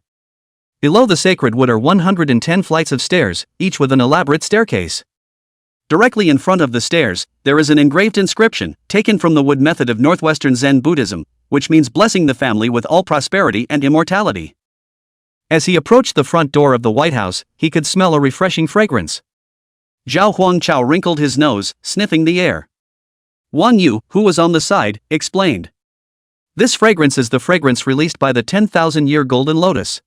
Below the sacred wood are 110 flights of stairs, each with an elaborate staircase. Directly in front of the stairs, there is an engraved inscription, taken from the wood method of Northwestern Zen Buddhism, which means blessing the family with all prosperity and immortality. As he approached the front door of the White House, he could smell a refreshing fragrance. Zhao Huangchao wrinkled his nose, sniffing the air. Wang Yu, who was on the side, explained. This fragrance is the fragrance released by the 10,000-year golden lotus.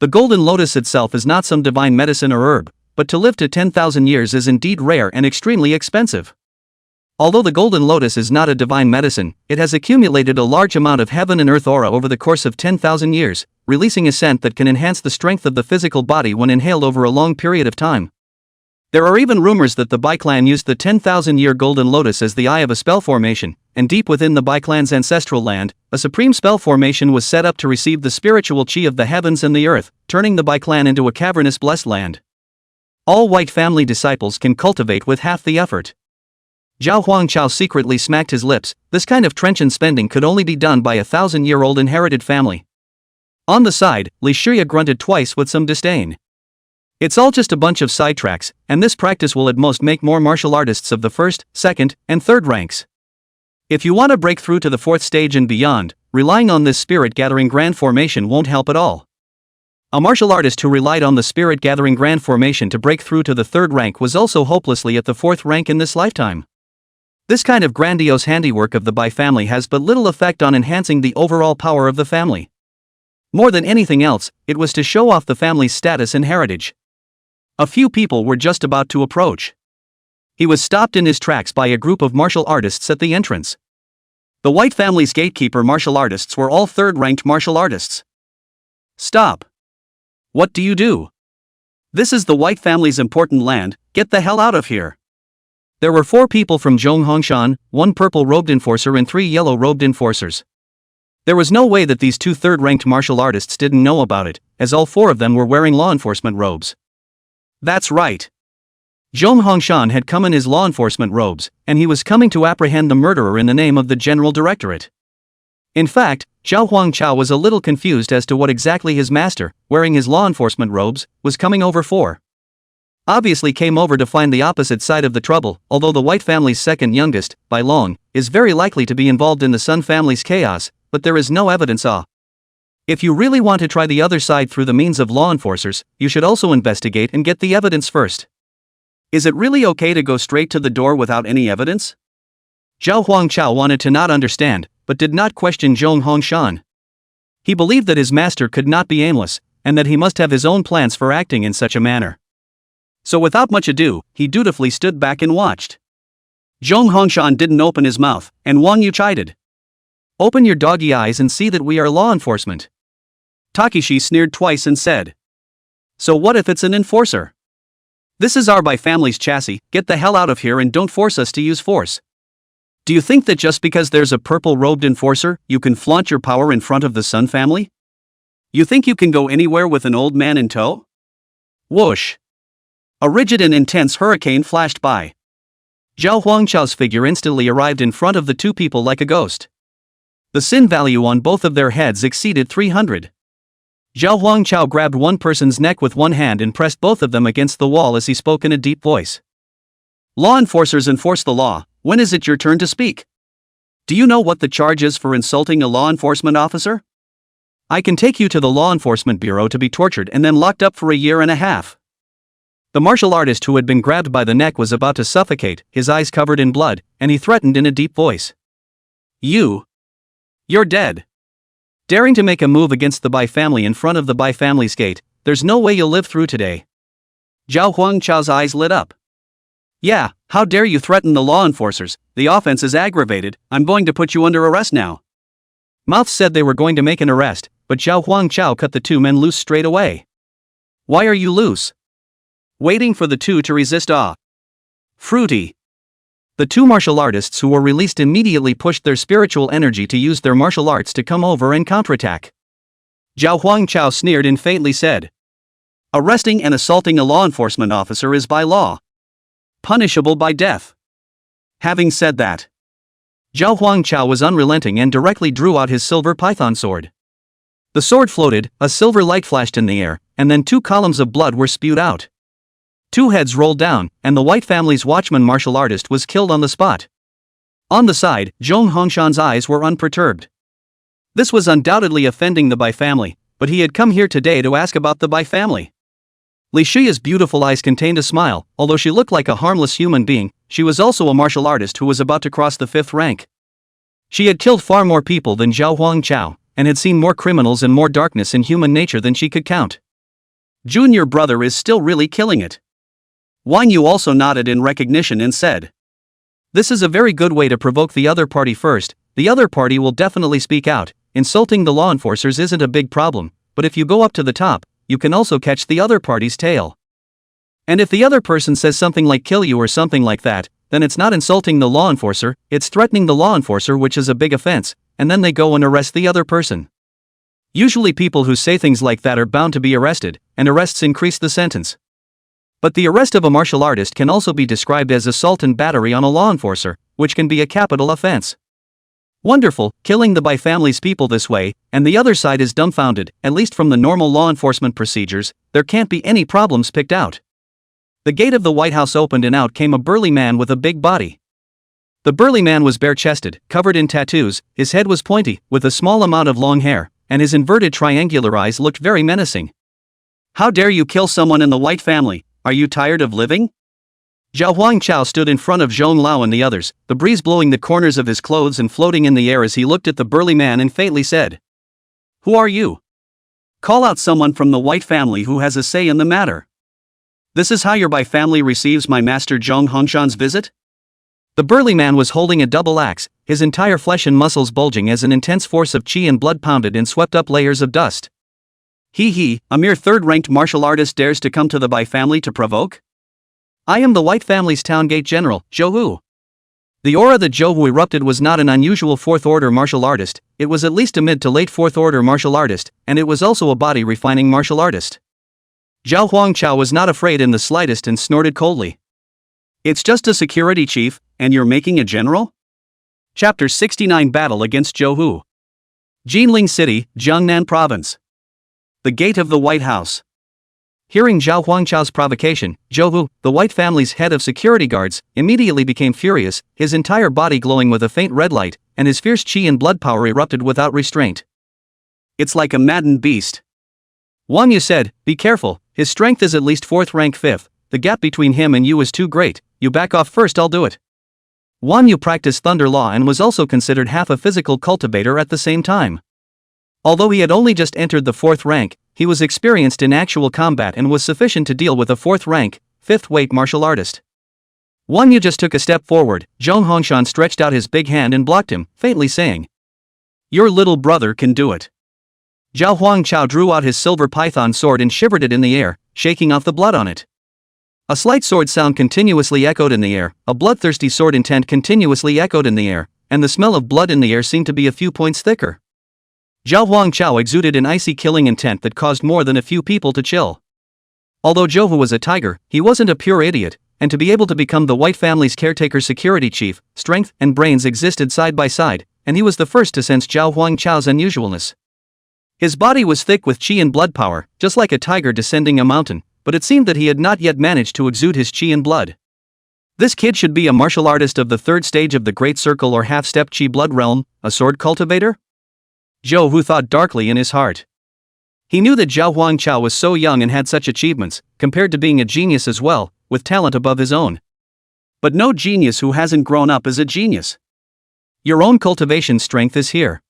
The golden lotus itself is not some divine medicine or herb, but to live to 10,000 years is indeed rare and extremely expensive. Although the golden lotus is not a divine medicine, it has accumulated a large amount of heaven and earth aura over the course of 10,000 years, releasing a scent that can enhance the strength of the physical body when inhaled over a long period of time. There are even rumors that the Bai clan used the 10,000-year golden lotus as the eye of a spell formation, and deep within the Bai clan's ancestral land, a supreme spell formation was set up to receive the spiritual chi of the heavens and the earth, turning the Bai clan into a cavernous blessed land. All white family disciples can cultivate with half the effort. Zhao Huangchao secretly smacked his lips. This kind of trenchant spending could only be done by a 1,000-year-old inherited family. On the side, Li Shuya grunted twice with some disdain. It's all just a bunch of sidetracks, and this practice will at most make more martial artists of the first, second, and third ranks. If you want to break through to the fourth stage and beyond, relying on this spirit-gathering grand formation won't help at all. A martial artist who relied on the spirit-gathering grand formation to break through to the third rank was also hopelessly at the fourth rank in this lifetime. This kind of grandiose handiwork of the Bai family has but little effect on enhancing the overall power of the family. More than anything else, it was to show off the family's status and heritage. A few people were just about to approach. He was stopped in his tracks by a group of martial artists at the entrance. The White family's gatekeeper martial artists were all third-ranked martial artists. Stop. What do you do? This is the White family's important land, get the hell out of here. There were 4 people from Zhonghongshan, 1 purple-robed enforcer and 3 yellow-robed enforcers. There was no way that these 2 third-ranked martial artists didn't know about it, as all 4 of them were wearing law enforcement robes. That's right. Zhonghongshan had come in his law enforcement robes, and he was coming to apprehend the murderer in the name of the General Directorate. In fact, Zhao Huangchao was a little confused as to what exactly his master, wearing his law enforcement robes, was coming over for. Obviously came over to find the opposite side of the trouble, although the White family's second youngest, by long, is very likely to be involved in the Sun family's chaos, but there is no evidence. If you really want to try the other side through the means of law enforcers, you should also investigate and get the evidence first. Is it really okay to go straight to the door without any evidence? Zhao Huangchao wanted to not understand, but did not question Zhonghongshan. He believed that his master could not be aimless, and that he must have his own plans for acting in such a manner. So without much ado, he dutifully stood back and watched. Zhonghongshan didn't open his mouth, and Wang Yu chided. Open your doggy eyes and see that we are law enforcement. Takeshi sneered twice and said. So what if it's an enforcer? This is our Bai family's chassis, get the hell out of here and don't force us to use force. Do you think that just because there's a purple-robed enforcer, you can flaunt your power in front of the Sun family? You think you can go anywhere with an old man in tow? Whoosh! A rigid and intense hurricane flashed by. Zhao Huangchao's figure instantly arrived in front of the 2 people like a ghost. The sin value on both of their heads exceeded 300. Zhao Huangchao grabbed one person's neck with one hand and pressed both of them against the wall as he spoke in a deep voice. Law enforcers enforce the law, when is it your turn to speak? Do you know what the charge is for insulting a law enforcement officer? I can take you to the Law Enforcement Bureau to be tortured and then locked up for a year and a half. The martial artist who had been grabbed by the neck was about to suffocate, his eyes covered in blood, and he threatened in a deep voice. You're dead. Daring to make a move against the Bai family in front of the Bai family's gate, there's no way you'll live through today. Zhao Huangchao's eyes lit up. Yeah, how dare you threaten the law enforcers, the offense is aggravated, I'm going to put you under arrest now. Mouths said they were going to make an arrest, but Zhao Huangchao cut the 2 men loose straight away. Why are you loose? Waiting for the 2 to resist. Fruity. The 2 martial artists who were released immediately pushed their spiritual energy to use their martial arts to come over and counterattack. Zhao Huangchao sneered and faintly said. Arresting and assaulting a law enforcement officer is by law punishable by death. Having said that, Zhao Huangchao was unrelenting and directly drew out his silver python sword. The sword floated, a silver light flashed in the air, and then 2 columns of blood were spewed out. 2 heads rolled down, and the White family's watchman martial artist was killed on the spot. On the side, Zhong Hongshan's eyes were unperturbed. This was undoubtedly offending the Bai family, but he had come here today to ask about the Bai family. Li Shuya's beautiful eyes contained a smile. Although she looked like a harmless human being, she was also a martial artist who was about to cross the 5th rank. She had killed far more people than Zhao Huangchao, and had seen more criminals and more darkness in human nature than she could count. Junior brother is still really killing it. Wang Yu also nodded in recognition and said, "This is a very good way to provoke the other party first. The other party will definitely speak out. Insulting the law enforcers isn't a big problem, but if you go up to the top, you can also catch the other party's tail. And if the other person says something like kill you or something like that, then it's not insulting the law enforcer, it's threatening the law enforcer, which is a big offense, and then they go and arrest the other person. Usually people who say things like that are bound to be arrested, and arrests increase the sentence. But the arrest of a martial artist can also be described as assault and battery on a law enforcer, which can be a capital offense. Wonderful, killing the Bai family's people this way, and the other side is dumbfounded. At least from the normal law enforcement procedures, there can't be any problems picked out." The gate of the White House opened and out came a burly man with a big body. The burly man was bare-chested, covered in tattoos, his head was pointy, with a small amount of long hair, and his inverted triangular eyes looked very menacing. "How dare you kill someone in the White family? Are you tired of living?" Zhao Huangchao stood in front of Zhong Lao and the others, the breeze blowing the corners of his clothes and floating in the air as he looked at the burly man and faintly said, "Who are you? Call out someone from the White family who has a say in the matter. This is how your Bai family receives my master Zhong Hongshan's visit?" The burly man was holding a double axe, his entire flesh and muscles bulging as an intense force of qi and blood pounded and swept up layers of dust. "He, a mere 3rd-ranked martial artist dares to come to the Bai family to provoke? I am the White family's town gate general, Zhou Hu." The aura that Zhou Hu erupted was not an unusual 4th-order martial artist, it was at least a mid to late 4th-order martial artist, and it was also a body-refining martial artist. Zhao Huangchao was not afraid in the slightest and snorted coldly. "It's just a security chief, and you're making a general?" Chapter 69 Battle against Zhou Hu. Jinling City, Jiangnan Province. The gate of the White House. Hearing Zhao Huangchao's provocation, Zhou Hu, the White family's head of security guards, immediately became furious, his entire body glowing with a faint red light, and his fierce qi and blood power erupted without restraint. "It's like a maddened beast." Wang Yu said, "Be careful, his strength is at least 4th rank 5th, the gap between him and you is too great, you back off first, I'll do it." Wang Yu practiced Thunder Law and was also considered half a physical cultivator at the same time. Although he had only just entered the 4th rank, he was experienced in actual combat and was sufficient to deal with a 4th rank, 5th weight martial artist. Wang Yu just took a step forward. Zhong Hongshan stretched out his big hand and blocked him, faintly saying, "Your little brother can do it." Zhao Huangchao drew out his silver python sword and shivered it in the air, shaking off the blood on it. A slight sword sound continuously echoed in the air, a bloodthirsty sword intent continuously echoed in the air, and the smell of blood in the air seemed to be a few points thicker. Zhao Huangchao exuded an icy killing intent that caused more than a few people to chill. Although Zhou Hu was a tiger, he wasn't a pure idiot, and to be able to become the White family's caretaker security chief, strength and brains existed side by side, and he was the first to sense Zhao Huangchao's unusualness. His body was thick with qi and blood power, just like a tiger descending a mountain, but it seemed that he had not yet managed to exude his qi and blood. This kid should be a martial artist of the 3rd stage of the Great Circle or half-step qi blood realm, a sword cultivator? Zhou Hu thought darkly in his heart. He knew that Zhao Huangchao was so young and had such achievements, compared to being a genius as well, with talent above his own. But no genius who hasn't grown up is a genius. Your own cultivation strength is here.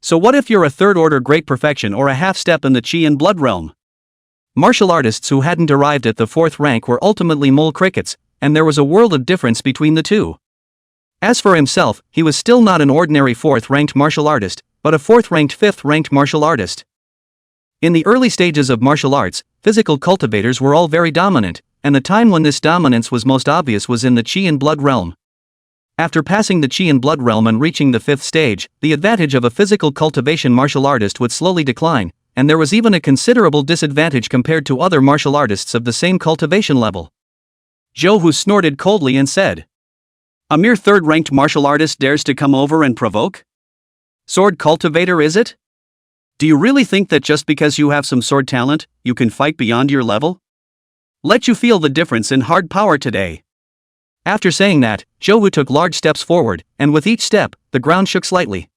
So what if you're a 3rd-order great perfection or a half-step in the qi and blood realm? Martial artists who hadn't arrived at the 4th rank were ultimately mole crickets, and there was a world of difference between the two. As for himself, he was still not an ordinary 4th-ranked martial artist, but a 4th-ranked 5th-ranked martial artist. In the early stages of martial arts, physical cultivators were all very dominant, and the time when this dominance was most obvious was in the qi and blood realm. After passing the qi and blood realm and reaching the 5th stage, the advantage of a physical cultivation martial artist would slowly decline, and there was even a considerable disadvantage compared to other martial artists of the same cultivation level. Zhou snorted coldly and said, "A mere third-ranked martial artist dares to come over and provoke? Sword cultivator, is it? Do you really think that just because you have some sword talent, you can fight beyond your level? Let you feel the difference in hard power today." After saying that, Zhou took large steps forward, and with each step, the ground shook slightly.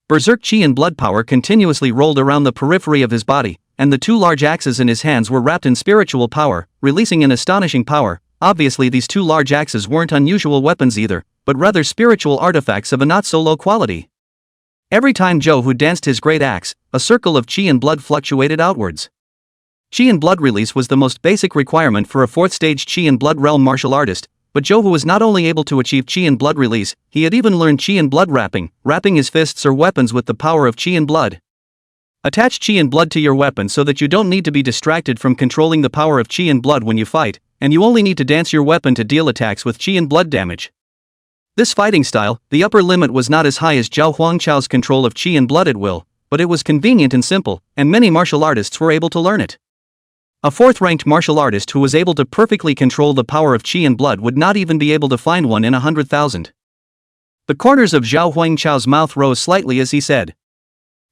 Berserk chi and blood power continuously rolled around the periphery of his body, and the two large axes in his hands were wrapped in spiritual power, releasing an astonishing power. Obviously, these two large axes weren't unusual weapons either, but rather spiritual artifacts of a not-so-low quality. Every time Zhou danced his great axe, a circle of chi and blood fluctuated outwards. Chi and blood release was the most basic requirement for a fourth-stage chi and blood realm martial artist, but Zhou was not only able to achieve chi and blood release, he had even learned chi and blood wrapping, wrapping his fists or weapons with the power of chi and blood. Attach chi and blood to your weapon so that you don't need to be distracted from controlling the power of chi and blood when you fight, and you only need to dance your weapon to deal attacks with chi and blood damage. This fighting style, the upper limit was not as high as Zhao Huangchao's control of chi and blood at will, but it was convenient and simple, and many martial artists were able to learn it. A fourth-ranked martial artist who was able to perfectly control the power of chi and blood would not even be able to find one in 100,000. The corners of Zhao Huangchao's mouth rose slightly as he said,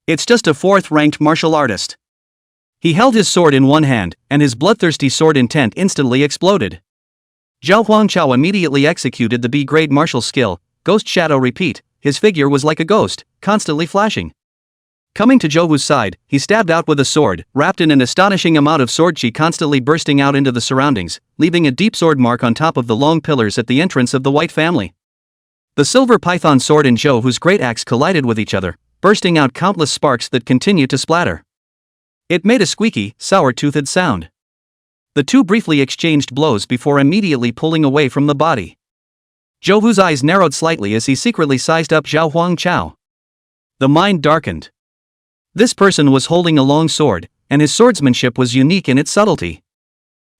"It's just a fourth-ranked martial artist." He held his sword in one hand, and his bloodthirsty sword intent instantly exploded. Zhao Huangchao immediately executed the B-grade martial skill, Ghost Shadow Repeat. His figure was like a ghost, constantly flashing. Coming to Zhou's side, he stabbed out with a sword, wrapped in an astonishing amount of sword chi constantly bursting out into the surroundings, leaving a deep sword mark on top of the long pillars at the entrance of the White family. The silver python sword and Zhou's great axe collided with each other, bursting out countless sparks that continued to splatter. It made a squeaky, sour-toothed sound. The two briefly exchanged blows before immediately pulling away from the body. Zhou's eyes narrowed slightly as he secretly sized up Zhao Huangchao. The mind darkened. This person was holding a long sword, and his swordsmanship was unique in its subtlety.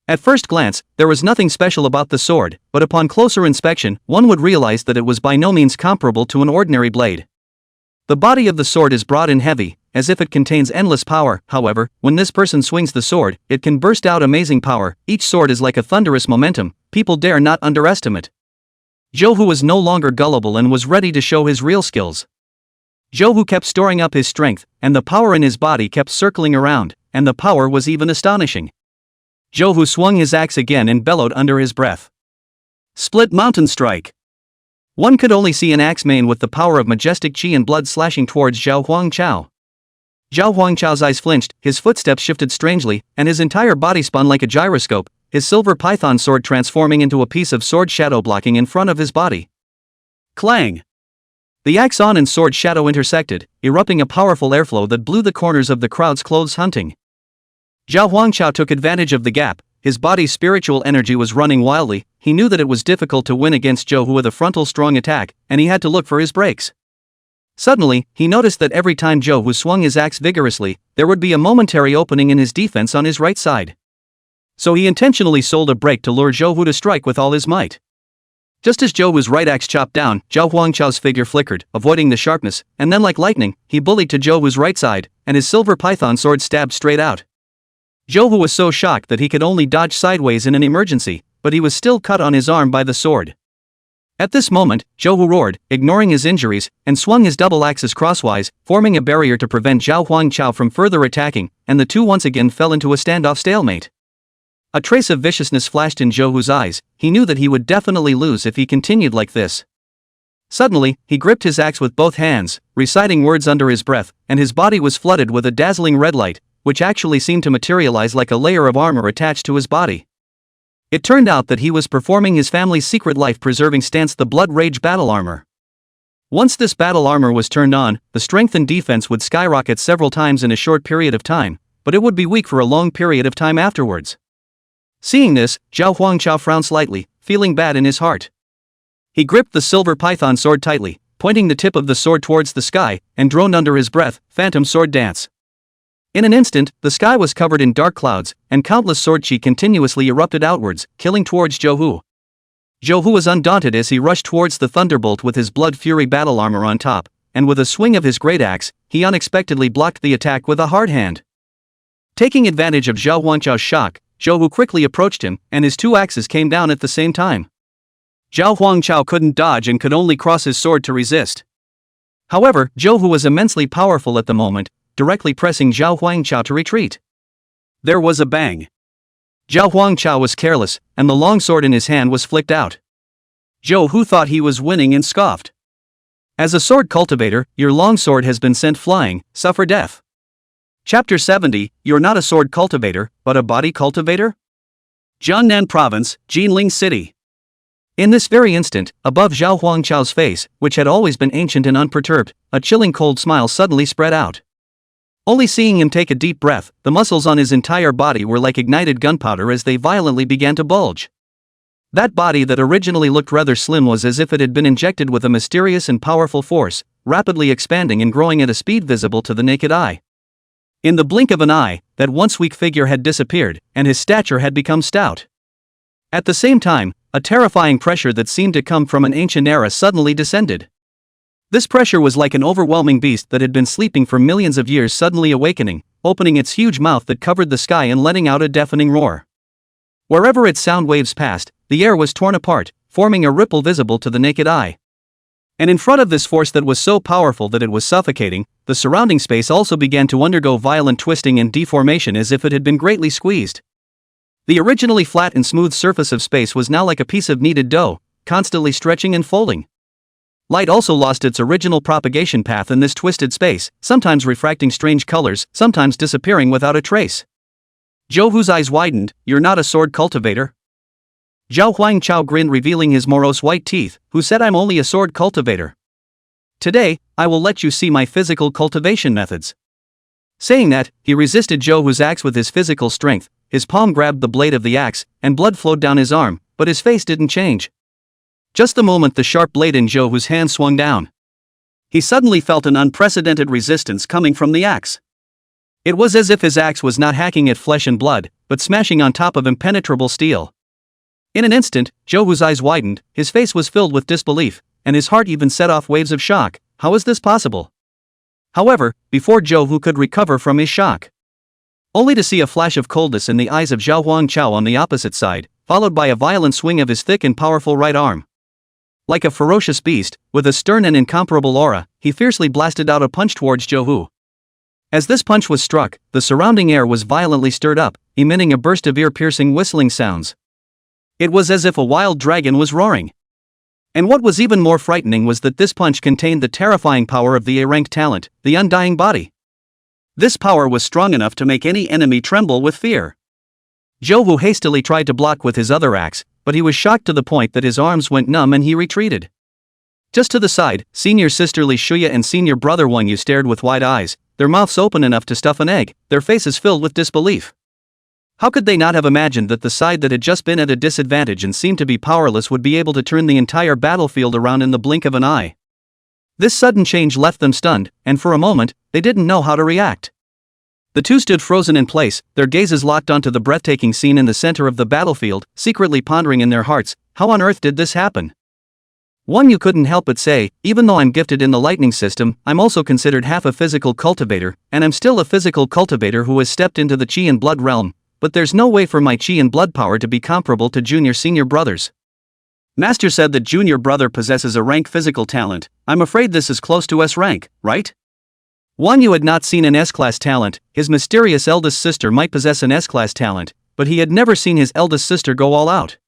At first glance, there was nothing special about the sword, but upon closer inspection, one would realize that it was by no means comparable to an ordinary blade. The body of the sword is broad and heavy, as if it contains endless power. However, when this person swings the sword, it can burst out amazing power. Each sword is like a thunderous momentum, people dare not underestimate. Zhou was no longer gullible and was ready to show his real skills. Zhou kept storing up his strength, and the power in his body kept circling around, and the power was even astonishing. Zhou swung his axe again and bellowed under his breath. Split Mountain Strike. One could only see an axeman with the power of majestic chi and blood slashing towards Zhao Huangchao. Zhao Huangchao's eyes flinched, his footsteps shifted strangely, and his entire body spun like a gyroscope, his silver python sword transforming into a piece of sword shadow blocking in front of his body. Clang! The axe-on and sword shadow intersected, erupting a powerful airflow that blew the corners of the crowd's clothes hunting. Zhao Huangchao took advantage of the gap. His body's spiritual energy was running wildly. He knew that it was difficult to win against Zhou with a frontal strong attack, and he had to look for his breaks. Suddenly, he noticed that every time Zhou swung his axe vigorously, there would be a momentary opening in his defense on his right side. So he intentionally sold a break to lure Zhou to strike with all his might. Just as Zhou's right axe chopped down, Zhao Huangchao's figure flickered, avoiding the sharpness, and then like lightning, he bullied to Zhou's right side, and his silver python sword stabbed straight out. Zhou was so shocked that he could only dodge sideways in an emergency, but he was still cut on his arm by the sword. At this moment, Zhou roared, ignoring his injuries, and swung his double axes crosswise, forming a barrier to prevent Zhao Huangchao from further attacking, and the two once again fell into a standoff stalemate. A trace of viciousness flashed in Zhou's eyes. He knew that he would definitely lose if he continued like this. Suddenly, he gripped his axe with both hands, reciting words under his breath, and his body was flooded with a dazzling red light, which actually seemed to materialize like a layer of armor attached to his body. It turned out that he was performing his family's secret life-preserving stance, the Blood Rage battle armor. Once this battle armor was turned on, the strength and defense would skyrocket several times in a short period of time, but it would be weak for a long period of time afterwards. Seeing this, Zhao Huangchao frowned slightly, feeling bad in his heart. He gripped the silver python sword tightly, pointing the tip of the sword towards the sky, and droned under his breath, "Phantom Sword Dance." In an instant, the sky was covered in dark clouds, and countless sword chi continuously erupted outwards, killing towards Zhou. Zhou was undaunted as he rushed towards the thunderbolt with his blood fury battle armor on top, and with a swing of his great axe, he unexpectedly blocked the attack with a hard hand. Taking advantage of Zhao Huangchao's shock, Zhou Hu quickly approached him, and his two axes came down at the same time. Zhao Huangchao couldn't dodge and could only cross his sword to resist. However, Zhou Hu was immensely powerful at the moment, directly pressing Zhao Huangchao to retreat. There was a bang. Zhao Huangchao was careless, and the long sword in his hand was flicked out. Zhou Hu thought he was winning and scoffed. As a sword cultivator, your long sword has been sent flying, suffer death. Chapter 70, You're not a sword cultivator, but a body cultivator? Jiangnan Province, Jinling City. In this very instant, above Zhao Huangchao's face, which had always been ancient and unperturbed, a chilling cold smile suddenly spread out. Only seeing him take a deep breath, the muscles on his entire body were like ignited gunpowder as they violently began to bulge. That body that originally looked rather slim was as if it had been injected with a mysterious and powerful force, rapidly expanding and growing at a speed visible to the naked eye. In the blink of an eye, that once weak figure had disappeared, and his stature had become stout. At the same time, a terrifying pressure that seemed to come from an ancient era suddenly descended. This pressure was like an overwhelming beast that had been sleeping for millions of years suddenly awakening, opening its huge mouth that covered the sky and letting out a deafening roar. Wherever its sound waves passed, the air was torn apart, forming a ripple visible to the naked eye. And in front of this force that was so powerful that it was suffocating, the surrounding space also began to undergo violent twisting and deformation as if it had been greatly squeezed. The originally flat and smooth surface of space was now like a piece of kneaded dough, constantly stretching and folding. Light also lost its original propagation path in this twisted space, sometimes refracting strange colors, sometimes disappearing without a trace. Zhou Hu's eyes widened. You're not a sword cultivator? Zhao Huangchao grinned, revealing his morose white teeth. Who said I'm only a sword cultivator? Today, I will let you see my physical cultivation methods. Saying that, he resisted Zhou Hu's axe with his physical strength. His palm grabbed the blade of the axe, and blood flowed down his arm, but his face didn't change. Just the moment the sharp blade in Zhou Hu's hand swung down, he suddenly felt an unprecedented resistance coming from the axe. It was as if his axe was not hacking at flesh and blood, but smashing on top of impenetrable steel. In an instant, Zhou Hu's eyes widened, his face was filled with disbelief, and his heart even set off waves of shock. How is this possible? However, before Zhou Hu could recover from his shock, only to see a flash of coldness in the eyes of Zhao Huangchao on the opposite side, followed by a violent swing of his thick and powerful right arm. Like a ferocious beast, with a stern and incomparable aura, he fiercely blasted out a punch towards Zhou Hu. As this punch was struck, the surrounding air was violently stirred up, emitting a burst of ear-piercing whistling sounds. It was as if a wild dragon was roaring. And what was even more frightening was that this punch contained the terrifying power of the A-ranked talent, the Undying Body. This power was strong enough to make any enemy tremble with fear. Zhou Hu hastily tried to block with his other axe, but he was shocked to the point that his arms went numb and he retreated. Just to the side, senior sisterly Shuya and senior brother Wangyu stared with wide eyes, their mouths open enough to stuff an egg, their faces filled with disbelief. How could they not have imagined that the side that had just been at a disadvantage and seemed to be powerless would be able to turn the entire battlefield around in the blink of an eye? This sudden change left them stunned, and for a moment, they didn't know how to react. The two stood frozen in place, their gazes locked onto the breathtaking scene in the center of the battlefield, secretly pondering in their hearts, how on earth did this happen? One you couldn't help but say, even though I'm gifted in the lightning system, I'm also considered half a physical cultivator, and I'm still a physical cultivator who has stepped into the chi and blood realm, but there's no way for my chi and blood power to be comparable to junior-senior brothers. Master said that junior brother possesses a rank physical talent. I'm afraid this is close to S rank, right? One you had not seen an S-class talent. His mysterious eldest sister might possess an S-class talent, but he had never seen his eldest sister go all out.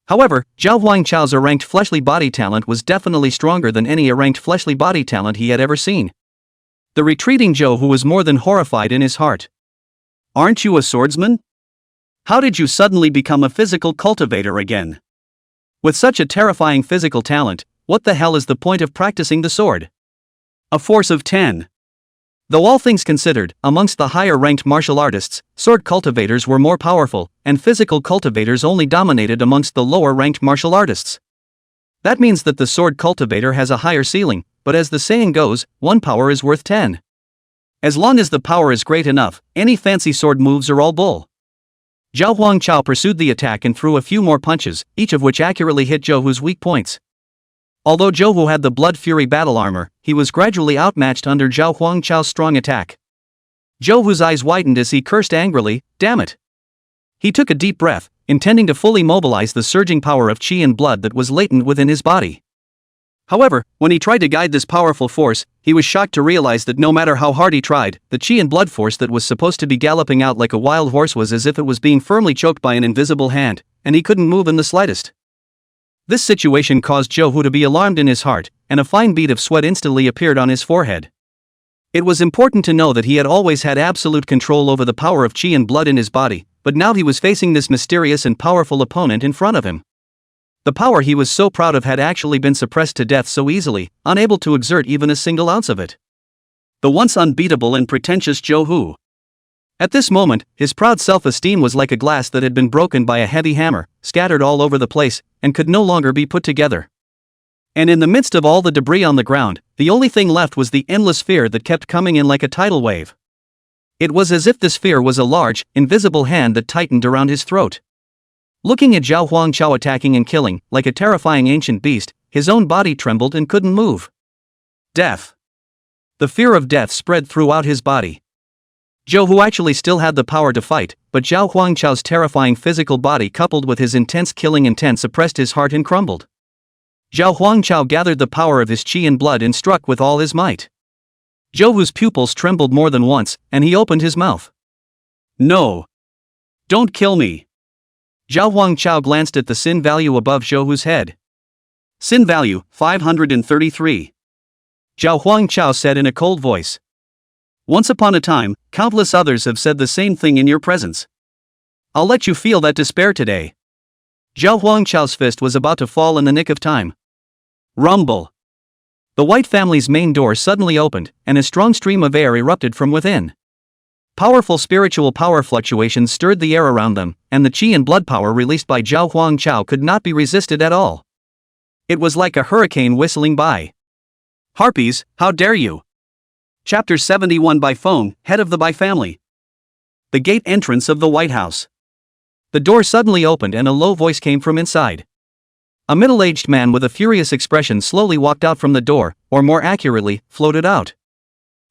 However, Zhao Huangchao's A-ranked fleshly body talent was definitely stronger than any A-ranked fleshly body talent he had ever seen. The retreating Zhou Hu was more than horrified in his heart. Aren't you a swordsman? How did you suddenly become a physical cultivator again? With such a terrifying physical talent, what the hell is the point of practicing the sword? A force of 10. Though all things considered, amongst the higher-ranked martial artists, sword cultivators were more powerful, and physical cultivators only dominated amongst the lower-ranked martial artists. That means that the sword cultivator has a higher ceiling, but as the saying goes, one power is worth 10. As long as the power is great enough, any fancy sword moves are all bull. Zhao Huangchao pursued the attack and threw a few more punches, each of which accurately hit Zhou Hu's weak points. Although Zhou Hu had the Blood Fury battle armor, he was gradually outmatched under Zhao Huangchao's strong attack. Zhou Hu's eyes widened as he cursed angrily, "Damn it." He took a deep breath, intending to fully mobilize the surging power of qi and blood that was latent within his body. However, when he tried to guide this powerful force, he was shocked to realize that no matter how hard he tried, the qi and blood force that was supposed to be galloping out like a wild horse was as if it was being firmly choked by an invisible hand, and he couldn't move in the slightest. This situation caused Zhou Hu to be alarmed in his heart, and a fine bead of sweat instantly appeared on his forehead. It was important to know that he had always had absolute control over the power of qi and blood in his body, but now he was facing this mysterious and powerful opponent in front of him. The power he was so proud of had actually been suppressed to death so easily, unable to exert even a single ounce of it. The once unbeatable and pretentious Zhou Hu. At this moment, his proud self-esteem was like a glass that had been broken by a heavy hammer, scattered all over the place, and could no longer be put together. And in the midst of all the debris on the ground, the only thing left was the endless fear that kept coming in like a tidal wave. It was as if this fear was a large, invisible hand that tightened around his throat. Looking at Zhao Huangchao attacking and killing, like a terrifying ancient beast, his own body trembled and couldn't move. Death. The fear of death spread throughout his body. Zhou Hu actually still had the power to fight, but Zhao Huangchao's terrifying physical body coupled with his intense killing intent suppressed his heart and crumbled. Zhao Huangchao gathered the power of his qi and blood and struck with all his might. Zhou Hu's pupils trembled more than once, and he opened his mouth. "No! Don't kill me!" Zhao Huangchao glanced at the sin value above Zhou Hu's head. "Sin value, 533. Zhao Huangchao said in a cold voice. "Once upon a time, countless others have said the same thing in your presence. I'll let you feel that despair today." Zhao Huangchao's fist was about to fall in the nick of time. Rumble. The White family's main door suddenly opened, and a strong stream of air erupted from within. Powerful spiritual power fluctuations stirred the air around them, and the qi and blood power released by Zhao Huangchao could not be resisted at all. It was like a hurricane whistling by. "Harpies, how dare you!" Chapter 71 By Phone, head of the Bai family. The gate entrance of the White House. The door suddenly opened and a low voice came from inside. A middle-aged man with a furious expression slowly walked out from the door, or more accurately, floated out.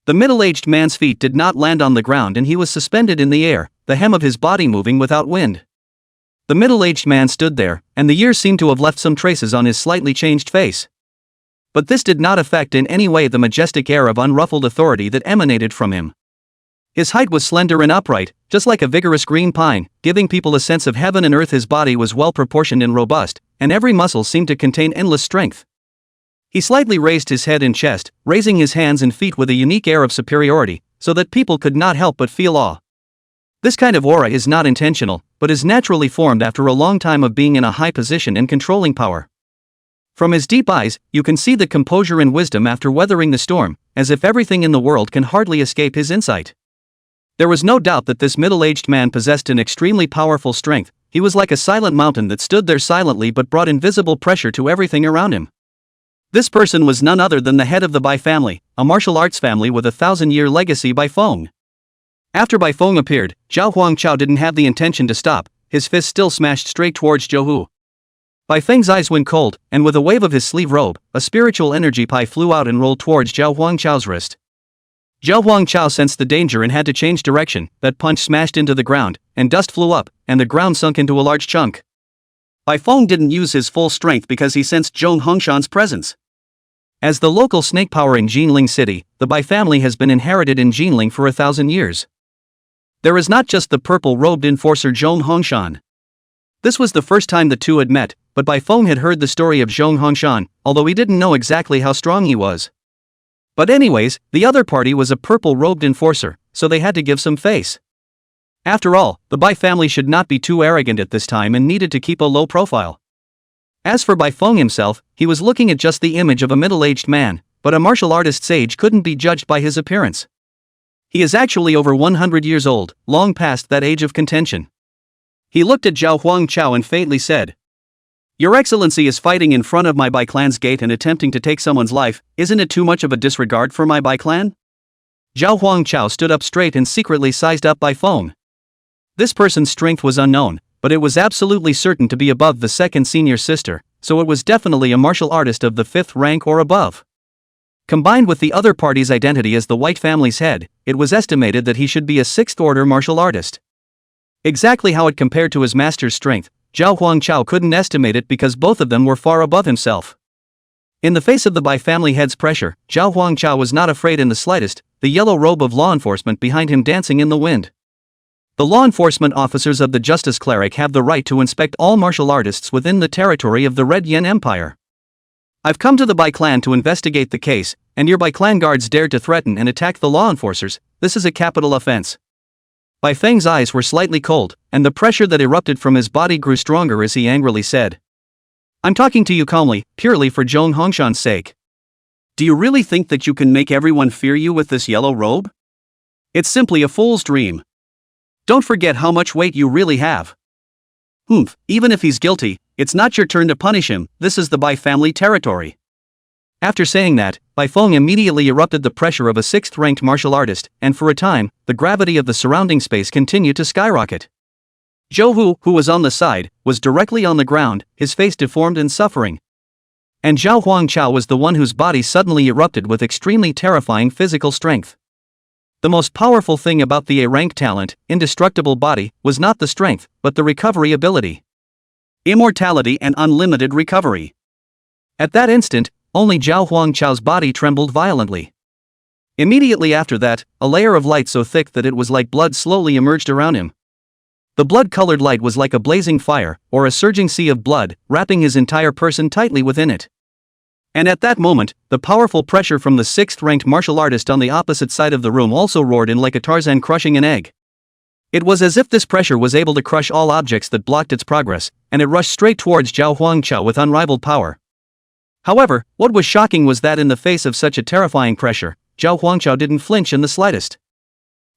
The middle-aged man's feet did not land on the ground and he was suspended in the air, the hem of his body moving without wind. The middle-aged man stood there, and the years seemed to have left some traces on his slightly changed face. But this did not affect in any way the majestic air of unruffled authority that emanated from him. His height was slender and upright, just like a vigorous green pine, giving people a sense of heaven and earth. His body was well-proportioned and robust, and every muscle seemed to contain endless strength. He slightly raised his head and chest, raising his hands and feet with a unique air of superiority, so that people could not help but feel awe. This kind of aura is not intentional, but is naturally formed after a long time of being in a high position and controlling power. From his deep eyes, you can see the composure and wisdom after weathering the storm, as if everything in the world can hardly escape his insight. There was no doubt that this middle-aged man possessed an extremely powerful strength. He was like a silent mountain that stood there silently but brought invisible pressure to everything around him. This person was none other than the head of the Bai family, a martial arts family with a 1,000-year legacy. Bai Feng. After Bai Feng appeared, Zhao Huangchao didn't have the intention to stop, his fist still smashed straight towards Zhou Hu. Bai Feng's eyes went cold, and with a wave of his sleeve robe, a spiritual energy pie flew out and rolled towards Zhao Huangchao's wrist. Zhao Huangchao sensed the danger and had to change direction. That punch smashed into the ground, and dust flew up, and the ground sunk into a large chunk. Bai Feng didn't use his full strength because he sensed Zhong Hongshan's presence. As the local snake power in Jinling City, the Bai family has been inherited in Jinling for 1,000 years. There is not just the purple-robed enforcer Zhong Hongshan. This was the first time the two had met, but Bai Feng had heard the story of Zhong Hongshan, although he didn't know exactly how strong he was. But anyways, the other party was a purple-robed enforcer, so they had to give some face. After all, the Bai family should not be too arrogant at this time and needed to keep a low profile. As for Bai Feng himself, he was looking at just the image of a middle-aged man, but a martial artist's age couldn't be judged by his appearance. He is actually over 100 years old, long past that age of contention. He looked at Zhao Huangchao and faintly said, "Your Excellency is fighting in front of my Bai clan's gate and attempting to take someone's life. Isn't it too much of a disregard for my Bai clan?" Zhao Huangchao stood up straight and secretly sized up Bai Feng. This person's strength was unknown, but it was absolutely certain to be above the second senior sister, so it was definitely a martial artist of the 5th rank or above. Combined with the other party's identity as the White family's head, it was estimated that he should be a sixth-order martial artist. Exactly how it compared to his master's strength, Zhao Huangchao couldn't estimate it because both of them were far above himself. In the face of the Bai family head's pressure, Zhao Huangchao was not afraid in the slightest, the yellow robe of law enforcement behind him dancing in the wind. The law enforcement officers of the Justice Cleric have the right to inspect all martial artists within the territory of the Red Yen Empire. I've come to the Bai clan to investigate the case, and your Bai clan guards dared to threaten and attack the law enforcers. This is a capital offense. Bai Feng's eyes were slightly cold, and the pressure that erupted from his body grew stronger as he angrily said, I'm talking to you calmly, purely for Zhong Hongshan's sake. Do you really think that you can make everyone fear you with this yellow robe? It's simply a fool's dream. Don't forget how much weight you really have. Even if he's guilty, it's not your turn to punish him. This is the Bai family territory. After saying that, Bai Feng immediately erupted the pressure of a sixth-ranked martial artist, and for a time, the gravity of the surrounding space continued to skyrocket. Zhou Hu, who was on the side, was directly on the ground, his face deformed and suffering. And Zhao Huangchao was the one whose body suddenly erupted with extremely terrifying physical strength. The most powerful thing about the A-rank talent, indestructible body, was not the strength, but the recovery ability. Immortality and unlimited recovery. At that instant, only Zhao Huangchao's body trembled violently. Immediately after that, a layer of light so thick that it was like blood slowly emerged around him. The blood-colored light was like a blazing fire, or a surging sea of blood, wrapping his entire person tightly within it. And at that moment, the powerful pressure from the sixth-ranked martial artist on the opposite side of the room also roared in like a Tarzan crushing an egg. It was as if this pressure was able to crush all objects that blocked its progress, and it rushed straight towards Zhao Huangchao with unrivaled power. However, what was shocking was that in the face of such a terrifying pressure, Zhao Huangchao didn't flinch in the slightest.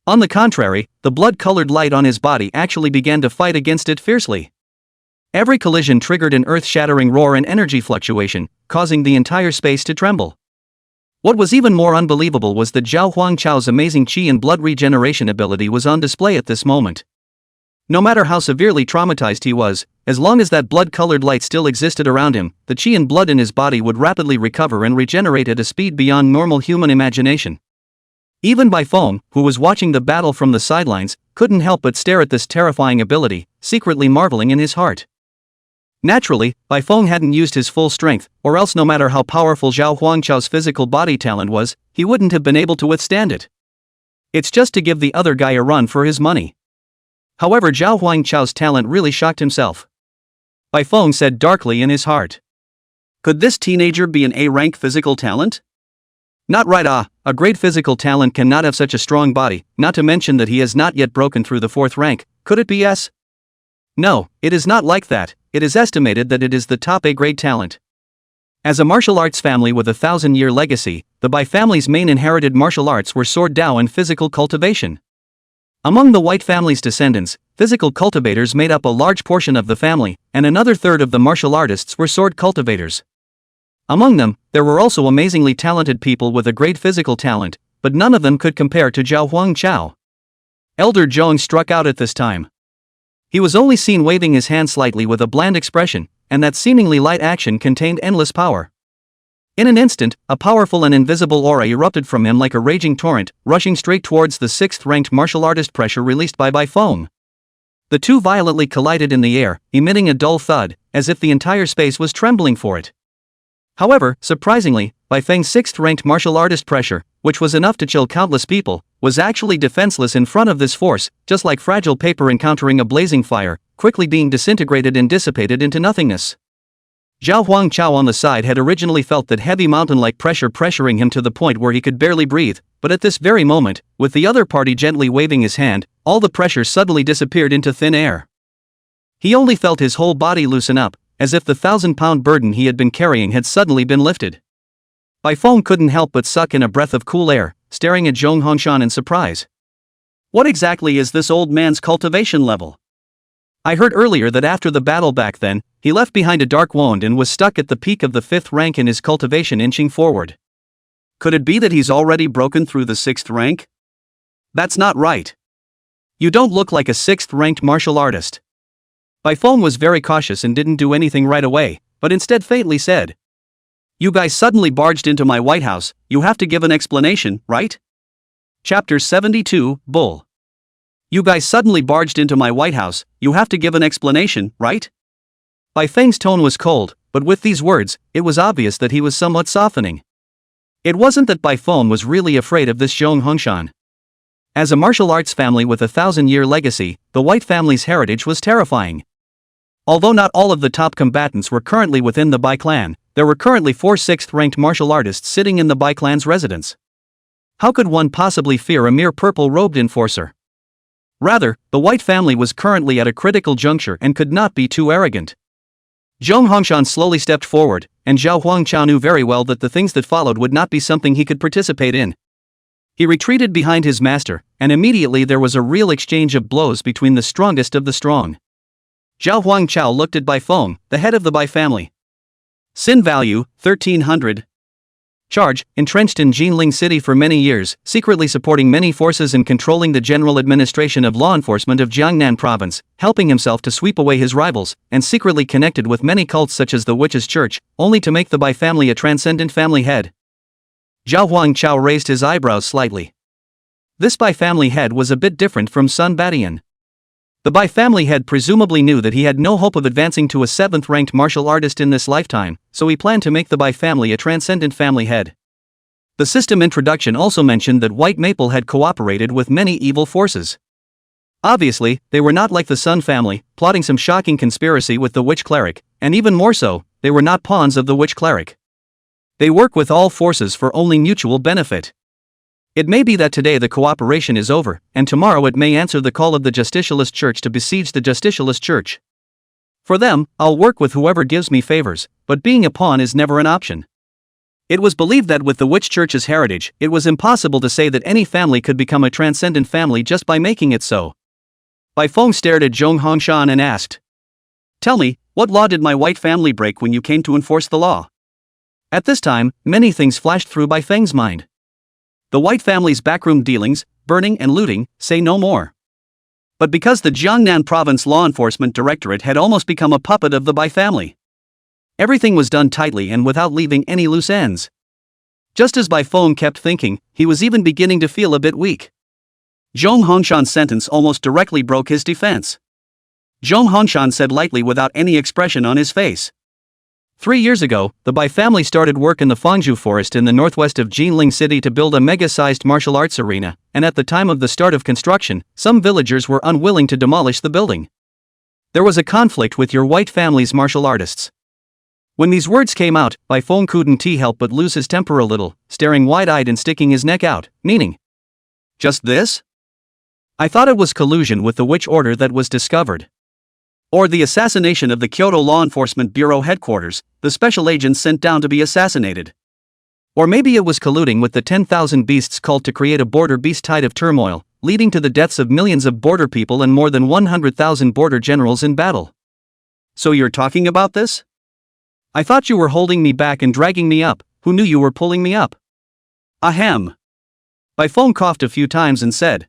On the contrary, the blood-colored light on his body actually began to fight against it fiercely. Every collision triggered an earth-shattering roar and energy fluctuation, causing the entire space to tremble. What was even more unbelievable was that Zhao Huangchao's amazing qi and blood regeneration ability was on display at this moment. No matter how severely traumatized he was, as long as that blood-colored light still existed around him, the qi and blood in his body would rapidly recover and regenerate at a speed beyond normal human imagination. Even Bai Feng, who was watching the battle from the sidelines, couldn't help but stare at this terrifying ability, secretly marveling in his heart. Naturally, Bai Feng hadn't used his full strength, or else no matter how powerful Zhao Huangchao's physical body talent was, he wouldn't have been able to withstand it. It's just to give the other guy a run for his money. However, Zhao Huangchao's talent really shocked himself. Bai Feng said darkly in his heart. Could this teenager be an A-rank physical talent? Not right. A great physical talent cannot have such a strong body, not to mention that he has not yet broken through the 4th rank. Could it be yes? No, it is not like that. It is estimated that it is the top A-grade talent. As a martial arts family with a 1,000-year legacy, the Bai family's main inherited martial arts were sword Dao and physical cultivation. Among the White family's descendants, physical cultivators made up a large portion of the family, and another third of the martial artists were sword cultivators. Among them, there were also amazingly talented people with a great physical talent, but none of them could compare to Zhao Huangchao. Elder Zhong struck out at this time. He was only seen waving his hand slightly with a bland expression, and that seemingly light action contained endless power. In an instant, a powerful and invisible aura erupted from him like a raging torrent, rushing straight towards the 6th-ranked martial artist pressure released by Bai Feng. The two violently collided in the air, emitting a dull thud, as if the entire space was trembling for it. However, surprisingly, Bai Feng's 6th-ranked martial artist pressure, which was enough to chill countless people, was actually defenseless in front of this force, just like fragile paper encountering a blazing fire, quickly being disintegrated and dissipated into nothingness. Zhao Huangchao on the side had originally felt that heavy mountain-like pressure pressuring him to the point where he could barely breathe, but at this very moment, with the other party gently waving his hand, all the pressure suddenly disappeared into thin air. He only felt his whole body loosen up, as if the 1,000-pound burden he had been carrying had suddenly been lifted. Bai Feng couldn't help but suck in a breath of cool air, staring at Zhong Hongshan in surprise. What exactly is this old man's cultivation level? I heard earlier that after the battle back then, he left behind a dark wound and was stuck at the peak of the 5th rank in his cultivation inching forward. Could it be that he's already broken through the 6th rank? That's not right. You don't look like a 6th-ranked martial artist. Bai Feng was very cautious and didn't do anything right away, but instead faintly said, You guys suddenly barged into my White House, you have to give an explanation, right? Chapter 72, Bull. You guys suddenly barged into my White House, you have to give an explanation, right? Bai Feng's tone was cold, but with these words, it was obvious that he was somewhat softening. It wasn't that Bai Feng was really afraid of this Zhong Hongshan. As a martial arts family with a 1,000-year legacy, the White family's heritage was terrifying. Although not all of the top combatants were currently within the Bai clan, there were currently 4 6th-ranked martial artists sitting in the Bai clan's residence. How could one possibly fear a mere purple-robed enforcer? Rather, the White family was currently at a critical juncture and could not be too arrogant. Zhong Hongshan slowly stepped forward, and Zhao Huangchao knew very well that the things that followed would not be something he could participate in. He retreated behind his master, and immediately there was a real exchange of blows between the strongest of the strong. Zhao Huangchao looked at Bai Feng, the head of the Bai family. Sin value, 1300. Charge, entrenched in Jinling City for many years, secretly supporting many forces and controlling the general administration of law enforcement of Jiangnan province, helping himself to sweep away his rivals, and secretly connected with many cults such as the Witch's Church, only to make the Bai family a transcendent family head. Zhao Huangchao raised his eyebrows slightly. This Bai family head was a bit different from Sun Badian. The Bai family head presumably knew that he had no hope of advancing to a 7th-ranked martial artist in this lifetime, so he planned to make the Bai family a transcendent family head. The system introduction also mentioned that White Maple had cooperated with many evil forces. Obviously, they were not like the Sun family, plotting some shocking conspiracy with the Witch Cleric, and even more so, they were not pawns of the Witch Cleric. They work with all forces for only mutual benefit. It may be that today the cooperation is over, and tomorrow it may answer the call of the Justicialist Church to besiege the Justicialist Church. For them, I'll work with whoever gives me favors, but being a pawn is never an option. It was believed that with the Witch Church's heritage, it was impossible to say that any family could become a transcendent family just by making it so. Bai Feng stared at Zhong Hongshan and asked, "Tell me, what law did my White family break when you came to enforce the law?" At this time, many things flashed through Bai Feng's mind. The White family's backroom dealings, burning and looting, say no more. But because the Jiangnan Province Law Enforcement Directorate had almost become a puppet of the Bai family, everything was done tightly and without leaving any loose ends. Just as Bai Feng kept thinking, he was even beginning to feel a bit weak. Zhong Hongshan's sentence almost directly broke his defense. Zhong Hongshan said lightly without any expression on his face. 3 years ago, the Bai family started work in the Fangzhou forest in the northwest of Jinling City to build a mega-sized martial arts arena, and at the time of the start of construction, some villagers were unwilling to demolish the building. There was a conflict with your White family's martial artists. When these words came out, Bai Feng couldn't help but lose his temper a little, staring wide-eyed and sticking his neck out, meaning, "Just this? I thought it was collusion with the Witch Order that was discovered. Or the assassination of the Kyoto Law Enforcement Bureau headquarters, the special agents sent down to be assassinated. Or maybe it was colluding with the 10,000 beasts cult to create a border beast tide of turmoil, leading to the deaths of millions of border people and more than 100,000 border generals in battle. So you're talking about this? I thought you were holding me back and dragging me up. Who knew you were pulling me up?" Ahem. Bai Feng coughed a few times and said,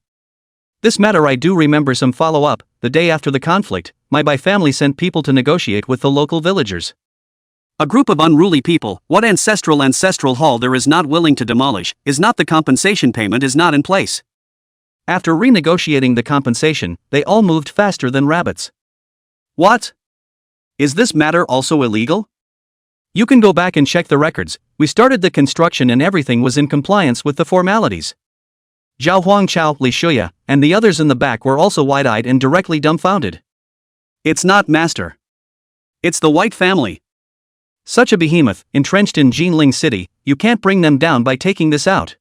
"This matter I do remember some follow-up. The day after the conflict, my Bai family sent people to negotiate with the local villagers. A group of unruly people, what ancestral hall there is not willing to demolish, is not the compensation payment is not in place. After renegotiating the compensation, they all moved faster than rabbits." "What? Is this matter also illegal?" "You can go back and check the records. We started the construction and everything was in compliance with the formalities." Zhao Huangchao, Li Shuya, and the others in the back were also wide-eyed and directly dumbfounded. "It's not master. It's the White family. Such a behemoth, entrenched in Jinling City, you can't bring them down by taking this out.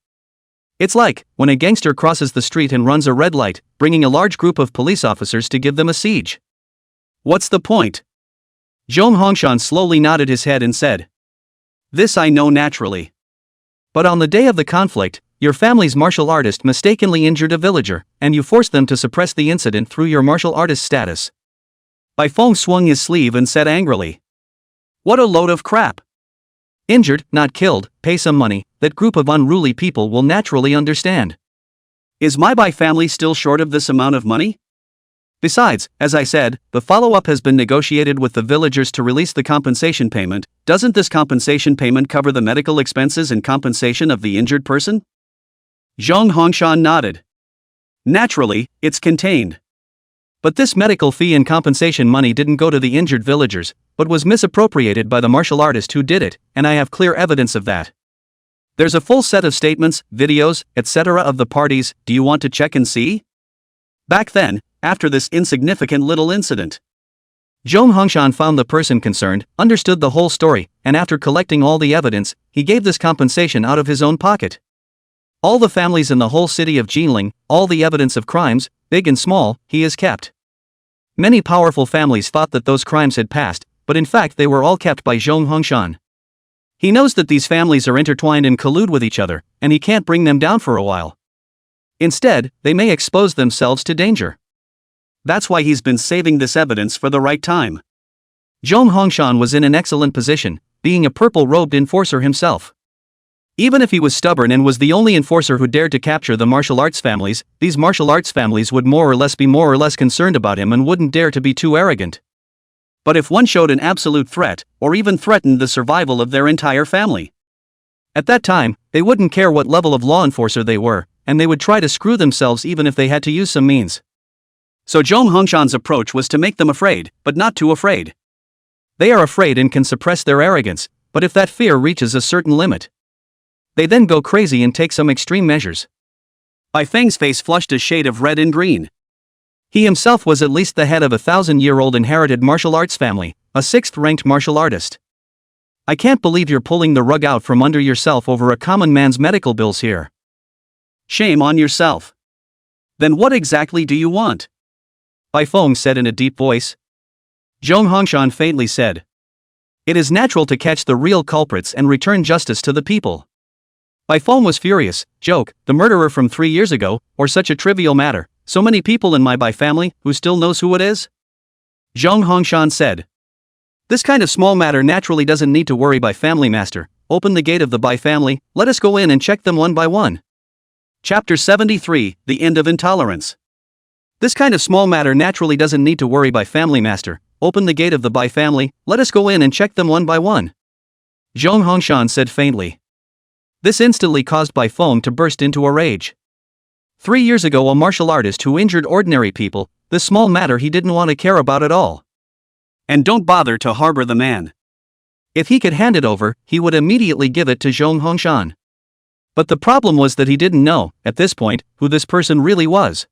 It's like when a gangster crosses the street and runs a red light, bringing a large group of police officers to give them a siege. What's the point?" Zhong Hongshan slowly nodded his head and said, "This I know naturally. But on the day of the conflict, your family's martial artist mistakenly injured a villager, and you forced them to suppress the incident through your martial artist status." Bai Feng swung his sleeve and said angrily, "What a load of crap. Injured, not killed, pay some money, that group of unruly people will naturally understand. Is my Bai family still short of this amount of money? Besides, as I said, the follow-up has been negotiated with the villagers to release the compensation payment. Doesn't this compensation payment cover the medical expenses and compensation of the injured person? Zhong Hongshan nodded. Naturally, it's contained. But this medical fee and compensation money didn't go to the injured villagers, but was misappropriated by the martial artist who did it, and I have clear evidence of that. There's a full set of statements, videos, etc. of the parties. Do you want to check and see? Back then, after this insignificant little incident, Zhong Hongshan found the person concerned, understood the whole story, and after collecting all the evidence, he gave this compensation out of his own pocket. All the families in the whole city of Jinling, all the evidence of crimes, big and small, he has kept. Many powerful families thought that those crimes had passed, but in fact they were all kept by Zhong Hongshan. He knows that these families are intertwined and collude with each other, and he can't bring them down for a while. Instead, they may expose themselves to danger. That's why he's been saving this evidence for the right time. Zhong Hongshan was in an excellent position, being a purple-robed enforcer himself. Even if he was stubborn and was the only enforcer who dared to capture the martial arts families, these martial arts families would more or less concerned about him and wouldn't dare to be too arrogant. But if one showed an absolute threat, or even threatened the survival of their entire family, at that time, they wouldn't care what level of law enforcer they were, and they would try to screw themselves even if they had to use some means. So Zhong Hongshan's approach was to make them afraid, but not too afraid. They are afraid and can suppress their arrogance, but if that fear reaches a certain limit, they then go crazy and take some extreme measures. Bai Feng's face flushed a shade of red and green. He himself was at least the head of a 1,000-year-old inherited martial arts family, a 6th-ranked martial artist. I can't believe you're pulling the rug out from under yourself over a common man's medical bills here. Shame on yourself. Then what exactly do you want? Bai Feng said in a deep voice. Zhong Hongshan faintly said. It is natural to catch the real culprits and return justice to the people. Bai Feng was furious. Joke, the murderer from 3 years ago, or such a trivial matter, so many people in my Bai family, who still knows who it is? Zhong Hongshan said. This kind of small matter naturally doesn't need to worry Bai family master. Open the gate of the Bai family, let us go in and check them one by one. Chapter 73, The End of Intolerance. This kind of small matter naturally doesn't need to worry Bai family master. Open the gate of the Bai family, let us go in and check them one by one. Zhong Hongshan said faintly. This instantly caused Bai Feng to burst into a rage. 3 years ago a martial artist who injured ordinary people, this small matter he didn't want to care about at all. And don't bother to harbor the man. If he could hand it over, he would immediately give it to Zhong Hongshan. But the problem was that he didn't know, at this point, who this person really was.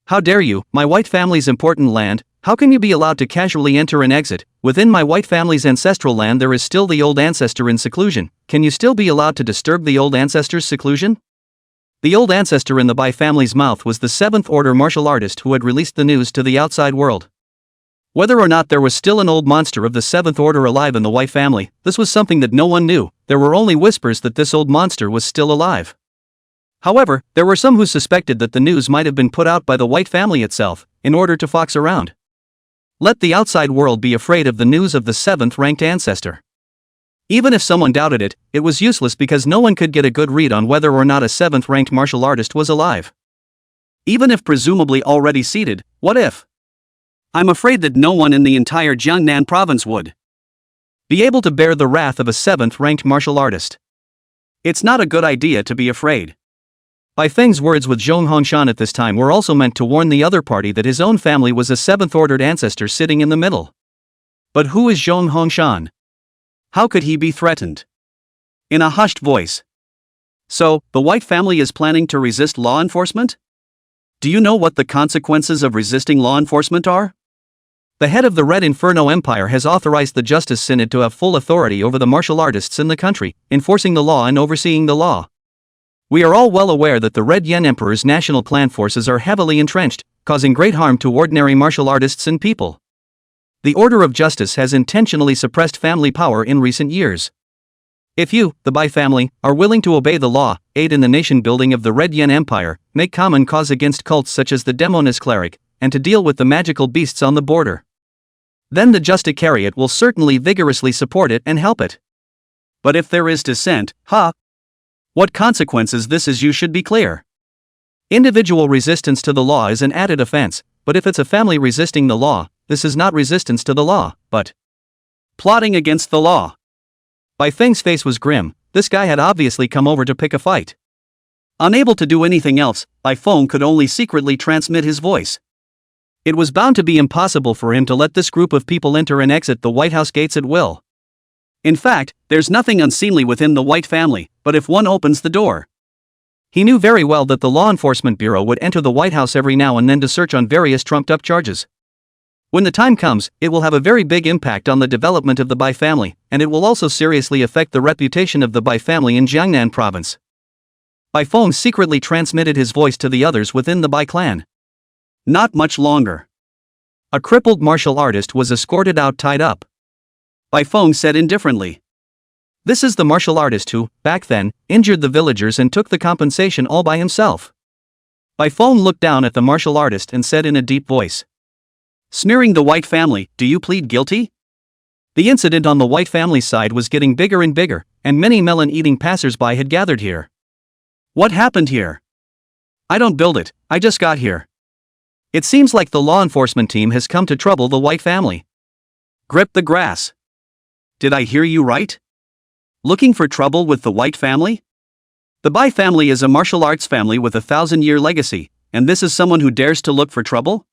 How dare you, my white family's important land, how can you be allowed to casually enter and exit? Within my white family's ancestral land there is still the old ancestor in seclusion. Can you still be allowed to disturb the old ancestor's seclusion? The old ancestor in the Bai family's mouth was the 7th order martial artist who had released the news to the outside world. Whether or not there was still an old monster of the 7th order alive in the white family, this was something that no one knew. There were only whispers that this old monster was still alive. However, there were some who suspected that the news might have been put out by the white family itself, in order to fox around. Let the outside world be afraid of the news of the 7th-ranked ancestor. Even if someone doubted it, it was useless because no one could get a good read on whether or not a 7th-ranked martial artist was alive. Even if presumably already seated, what if? I'm afraid that no one in the entire Jiangnan province would be able to bear the wrath of a 7th-ranked martial artist. It's not a good idea to be afraid. Bai Feng's words with Zhong Hongshan at this time were also meant to warn the other party that his own family was a 7th-ordered ancestor sitting in the middle. But who is Zhong Hongshan? How could he be threatened? In a hushed voice. So, the white family is planning to resist law enforcement? Do you know what the consequences of resisting law enforcement are? The head of the Red Inferno Empire has authorized the Justice Synod to have full authority over the martial artists in the country, enforcing the law and overseeing the law. We are all well aware that the Red Yen Emperor's national clan forces are heavily entrenched, causing great harm to ordinary martial artists and people. The Order of Justice has intentionally suppressed family power in recent years. If you, the Bai family, are willing to obey the law, aid in the nation-building of the Red Yen Empire, make common cause against cults such as the Demoness Cleric, and to deal with the magical beasts on the border, then the Justicariat will certainly vigorously support it and help it. But if there is dissent, what consequences this is you should be clear. Individual resistance to the law is an added offense, but if it's a family resisting the law, this is not resistance to the law, but plotting against the law. Bai Feng's face was grim. This guy had obviously come over to pick a fight. Unable to do anything else, Bai Feng could only secretly transmit his voice. It was bound to be impossible for him to let this group of people enter and exit the White House gates at will. In fact, there's nothing unseemly within the White family, but if one opens the door. He knew very well that the Law Enforcement Bureau would enter the White House every now and then to search on various trumped-up charges. When the time comes, it will have a very big impact on the development of the Bai family, and it will also seriously affect the reputation of the Bai family in Jiangnan province. Bai Feng secretly transmitted his voice to the others within the Bai clan. Not much longer. A crippled martial artist was escorted out tied up. Bai Feng said indifferently. This is the martial artist who, back then, injured the villagers and took the compensation all by himself. Bai Feng looked down at the martial artist and said in a deep voice. Smearing the White family, do you plead guilty? The incident on the White family side was getting bigger and bigger, and many melon-eating passers-by had gathered here. What happened here? I don't build it, I just got here. It seems like the law enforcement team has come to trouble the White family. Grip the grass. Did I hear you right? Looking for trouble with the White family? The Bai family is a martial arts family with a 1,000-year legacy, and this is someone who dares to look for trouble?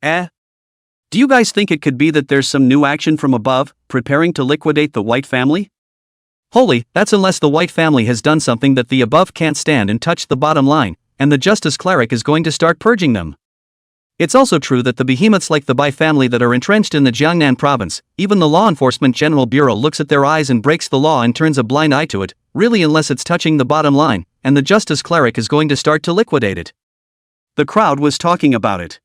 Do you guys think it could be that there's some new action from above, preparing to liquidate the White family? Holy, that's unless the White family has done something that the above can't stand and touched the bottom line, and the Justice Cleric is going to start purging them. It's also true that the behemoths like the Bai family that are entrenched in the Jiangnan province, even the Law Enforcement General Bureau looks at their eyes and breaks the law and turns a blind eye to it, really unless it's touching the bottom line, and the Justice Cleric is going to start to liquidate it. The crowd was talking about it.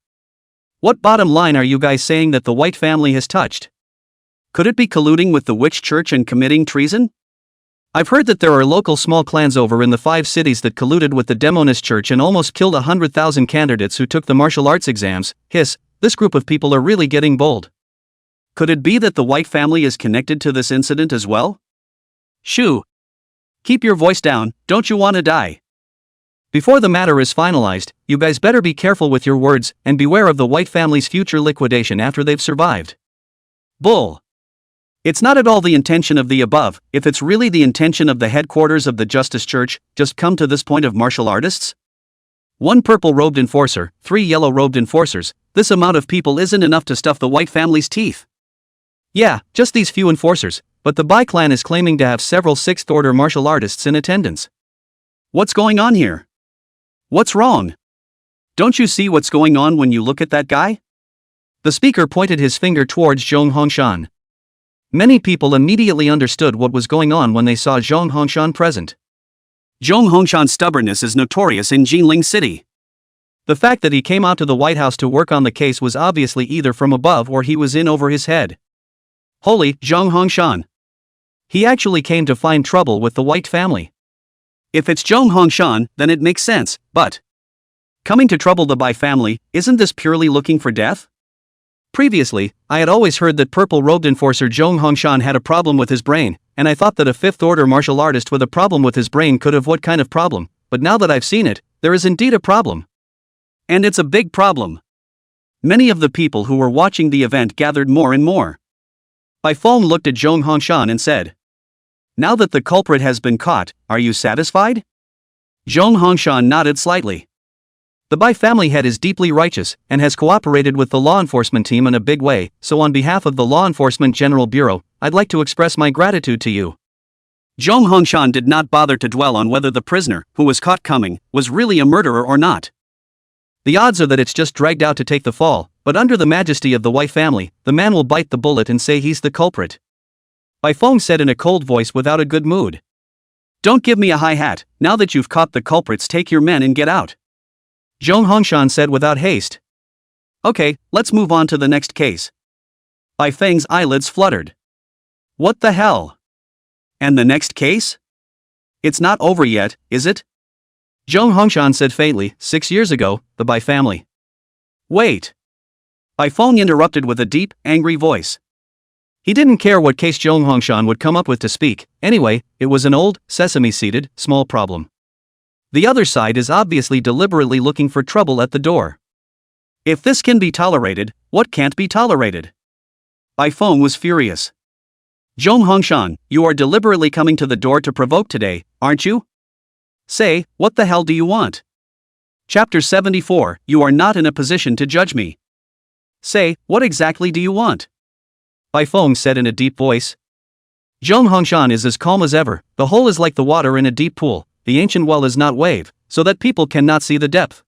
What bottom line are you guys saying that the White family has touched? Could it be colluding with the Witch Church and committing treason? I've heard that there are local small clans over in the 5 cities that colluded with the Demonist Church and almost killed 100,000 candidates who took the martial arts exams. This group of people are really getting bold. Could it be that the White family is connected to this incident as well? Shoo! Keep your voice down, don't you want to die? Before the matter is finalized, you guys better be careful with your words, and beware of the White family's future liquidation after they've survived. Bull! It's not at all the intention of the above. If it's really the intention of the headquarters of the Justice Church, just come to this point of martial artists? 1 purple-robed enforcer, 3 yellow-robed enforcers, this amount of people isn't enough to stuff the White family's teeth. Yeah, just these few enforcers, but the Bai clan is claiming to have several 6th-order martial artists in attendance. What's going on here? What's wrong? Don't you see what's going on when you look at that guy? The speaker pointed his finger towards Zhong Hongshan. Many people immediately understood what was going on when they saw Zhong Hongshan present. Zhong Hongshan's stubbornness is notorious in Jinling City. The fact that he came out to the White House to work on the case was obviously either from above or he was in over his head. Holy, Zhong Hongshan! He actually came to find trouble with the White family. If it's Zhong Hongshan, then it makes sense, but coming to trouble the Bai family, isn't this purely looking for death? Previously, I had always heard that purple-robed enforcer Zhong Hongshan had a problem with his brain, and I thought that a 5th-order martial artist with a problem with his brain could have what kind of problem, but now that I've seen it, there is indeed a problem. And it's a big problem. Many of the people who were watching the event gathered more and more. Bai Feng looked at Zhong Hongshan and said, "Now that the culprit has been caught, are you satisfied?" Zhong Hongshan nodded slightly. The Bai family head is deeply righteous and has cooperated with the law enforcement team in a big way, so on behalf of the Law Enforcement General Bureau, I'd like to express my gratitude to you. Zhong Hongshan did not bother to dwell on whether the prisoner, who was caught coming, was really a murderer or not. The odds are that it's just dragged out to take the fall, but under the majesty of the White family, the man will bite the bullet and say he's the culprit. Bai Feng said in a cold voice without a good mood. Don't give me a high hat, now that you've caught the culprits, take your men and get out. Zhong Hongshan said without haste. Okay, let's move on to the next case. Bai Feng's eyelids fluttered. What the hell? And the next case? It's not over yet, is it? Zhong Hongshan said faintly, 6 years ago, the Bai family. Wait. Bai Feng interrupted with a deep, angry voice. He didn't care what case Zhong Hongshan would come up with to speak, anyway, it was an old, sesame-seeded, small problem. The other side is obviously deliberately looking for trouble at the door. If this can be tolerated, what can't be tolerated? Bai Feng was furious. Zhong Hongshan, you are deliberately coming to the door to provoke today, aren't you? Say, what the hell do you want? Chapter 74, you are not in a position to judge me. Say, what exactly do you want? Bai Feng said in a deep voice. Zhong Hongshan is as calm as ever, the hole is like the water in a deep pool, the ancient well is not wave, so that people cannot see the depth.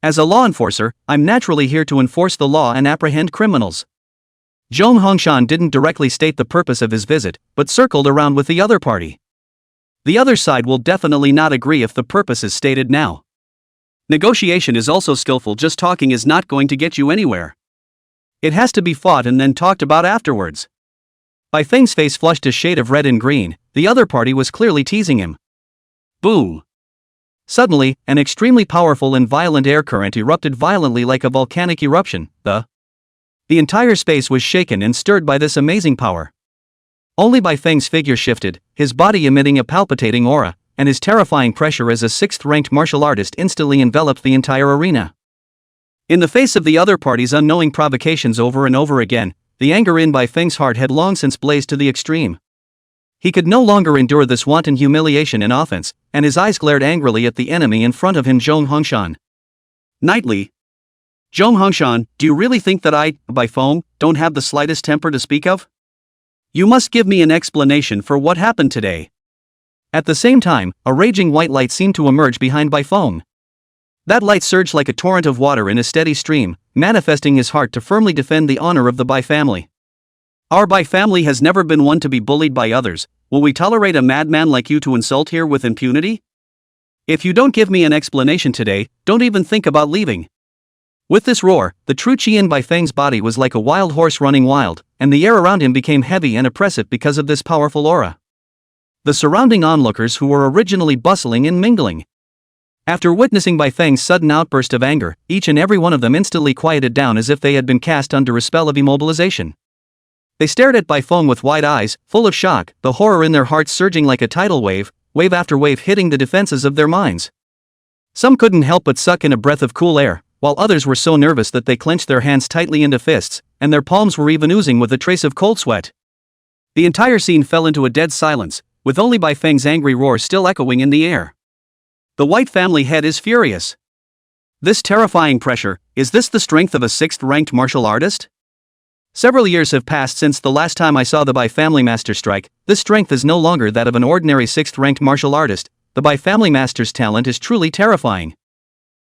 As a law enforcer, I'm naturally here to enforce the law and apprehend criminals. Zhong Hongshan didn't directly state the purpose of his visit, but circled around with the other party. The other side will definitely not agree if the purpose is stated now. Negotiation is also skillful, just talking is not going to get you anywhere. It has to be fought and then talked about afterwards. Bai Feng's face flushed a shade of red and green, the other party was clearly teasing him. Boom! Suddenly, an extremely powerful and violent air current erupted violently like a volcanic eruption. The entire space was shaken and stirred by this amazing power. Only Bai Feng's figure shifted, his body emitting a palpitating aura, and his terrifying pressure as a sixth-ranked martial artist instantly enveloped the entire arena. In the face of the other party's unknowing provocations over and over again, the anger in Bai Feng's heart had long since blazed to the extreme. He could no longer endure this wanton humiliation and offense, and his eyes glared angrily at the enemy in front of him, Zhong Hongshan. Knightly. Zhong Hongshan, do you really think that I, Bai Feng, don't have the slightest temper to speak of? You must give me an explanation for what happened today. At the same time, a raging white light seemed to emerge behind Bai Feng. That light surged like a torrent of water in a steady stream, manifesting his heart to firmly defend the honor of the Bai family. Our Bai family has never been one to be bullied by others. Will we tolerate a madman like you to insult here with impunity? If you don't give me an explanation today, don't even think about leaving. With this roar, the true chi in Bai Feng's body was like a wild horse running wild, and the air around him became heavy and oppressive because of this powerful aura. The surrounding onlookers who were originally bustling and mingling. After witnessing Bai Feng's sudden outburst of anger, each and every one of them instantly quieted down as if they had been cast under a spell of immobilization. They stared at Bai Feng with wide eyes, full of shock, the horror in their hearts surging like a tidal wave, wave after wave hitting the defenses of their minds. Some couldn't help but suck in a breath of cool air, while others were so nervous that they clenched their hands tightly into fists, and their palms were even oozing with a trace of cold sweat. The entire scene fell into a dead silence, with only Bai Feng's angry roar still echoing in the air. The White family head is furious. This terrifying pressure, is this the strength of a sixth-ranked martial artist? Several years have passed since the last time I saw the Bai family master strike. This strength is no longer that of an ordinary sixth-ranked martial artist. The Bai family master's talent is truly terrifying.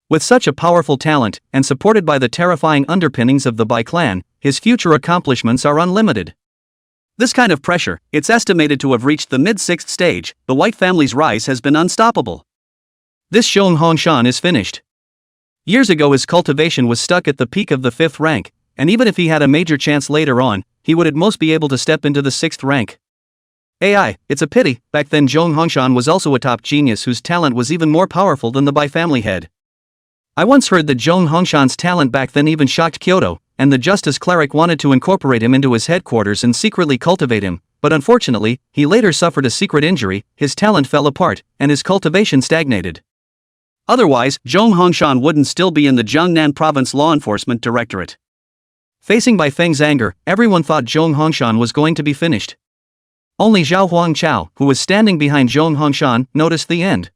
With such a powerful talent, and supported by the terrifying underpinnings of the Bai clan, his future accomplishments are unlimited. This kind of pressure, it's estimated to have reached the mid-sixth stage. The White family's rise has been unstoppable. This Zhong Hongshan is finished. Years ago his cultivation was stuck at the peak of the 5th rank, and even if he had a major chance later on, he would at most be able to step into the 6th rank. It's a pity, back then Zhong Hongshan was also a top genius whose talent was even more powerful than the Bai family head. I once heard that Zhong Hongshan's talent back then even shocked Kyoto, and the Justice Cleric wanted to incorporate him into his headquarters and secretly cultivate him, but unfortunately, he later suffered a secret injury, his talent fell apart, and his cultivation stagnated. Otherwise, Zhong Hongshan wouldn't still be in the Jiangnan Province Law Enforcement Directorate. Facing Bai Feng's anger, everyone thought Zhong Hongshan was going to be finished. Only Zhao Huangchao, who was standing behind Zhong Hongshan, noticed the end.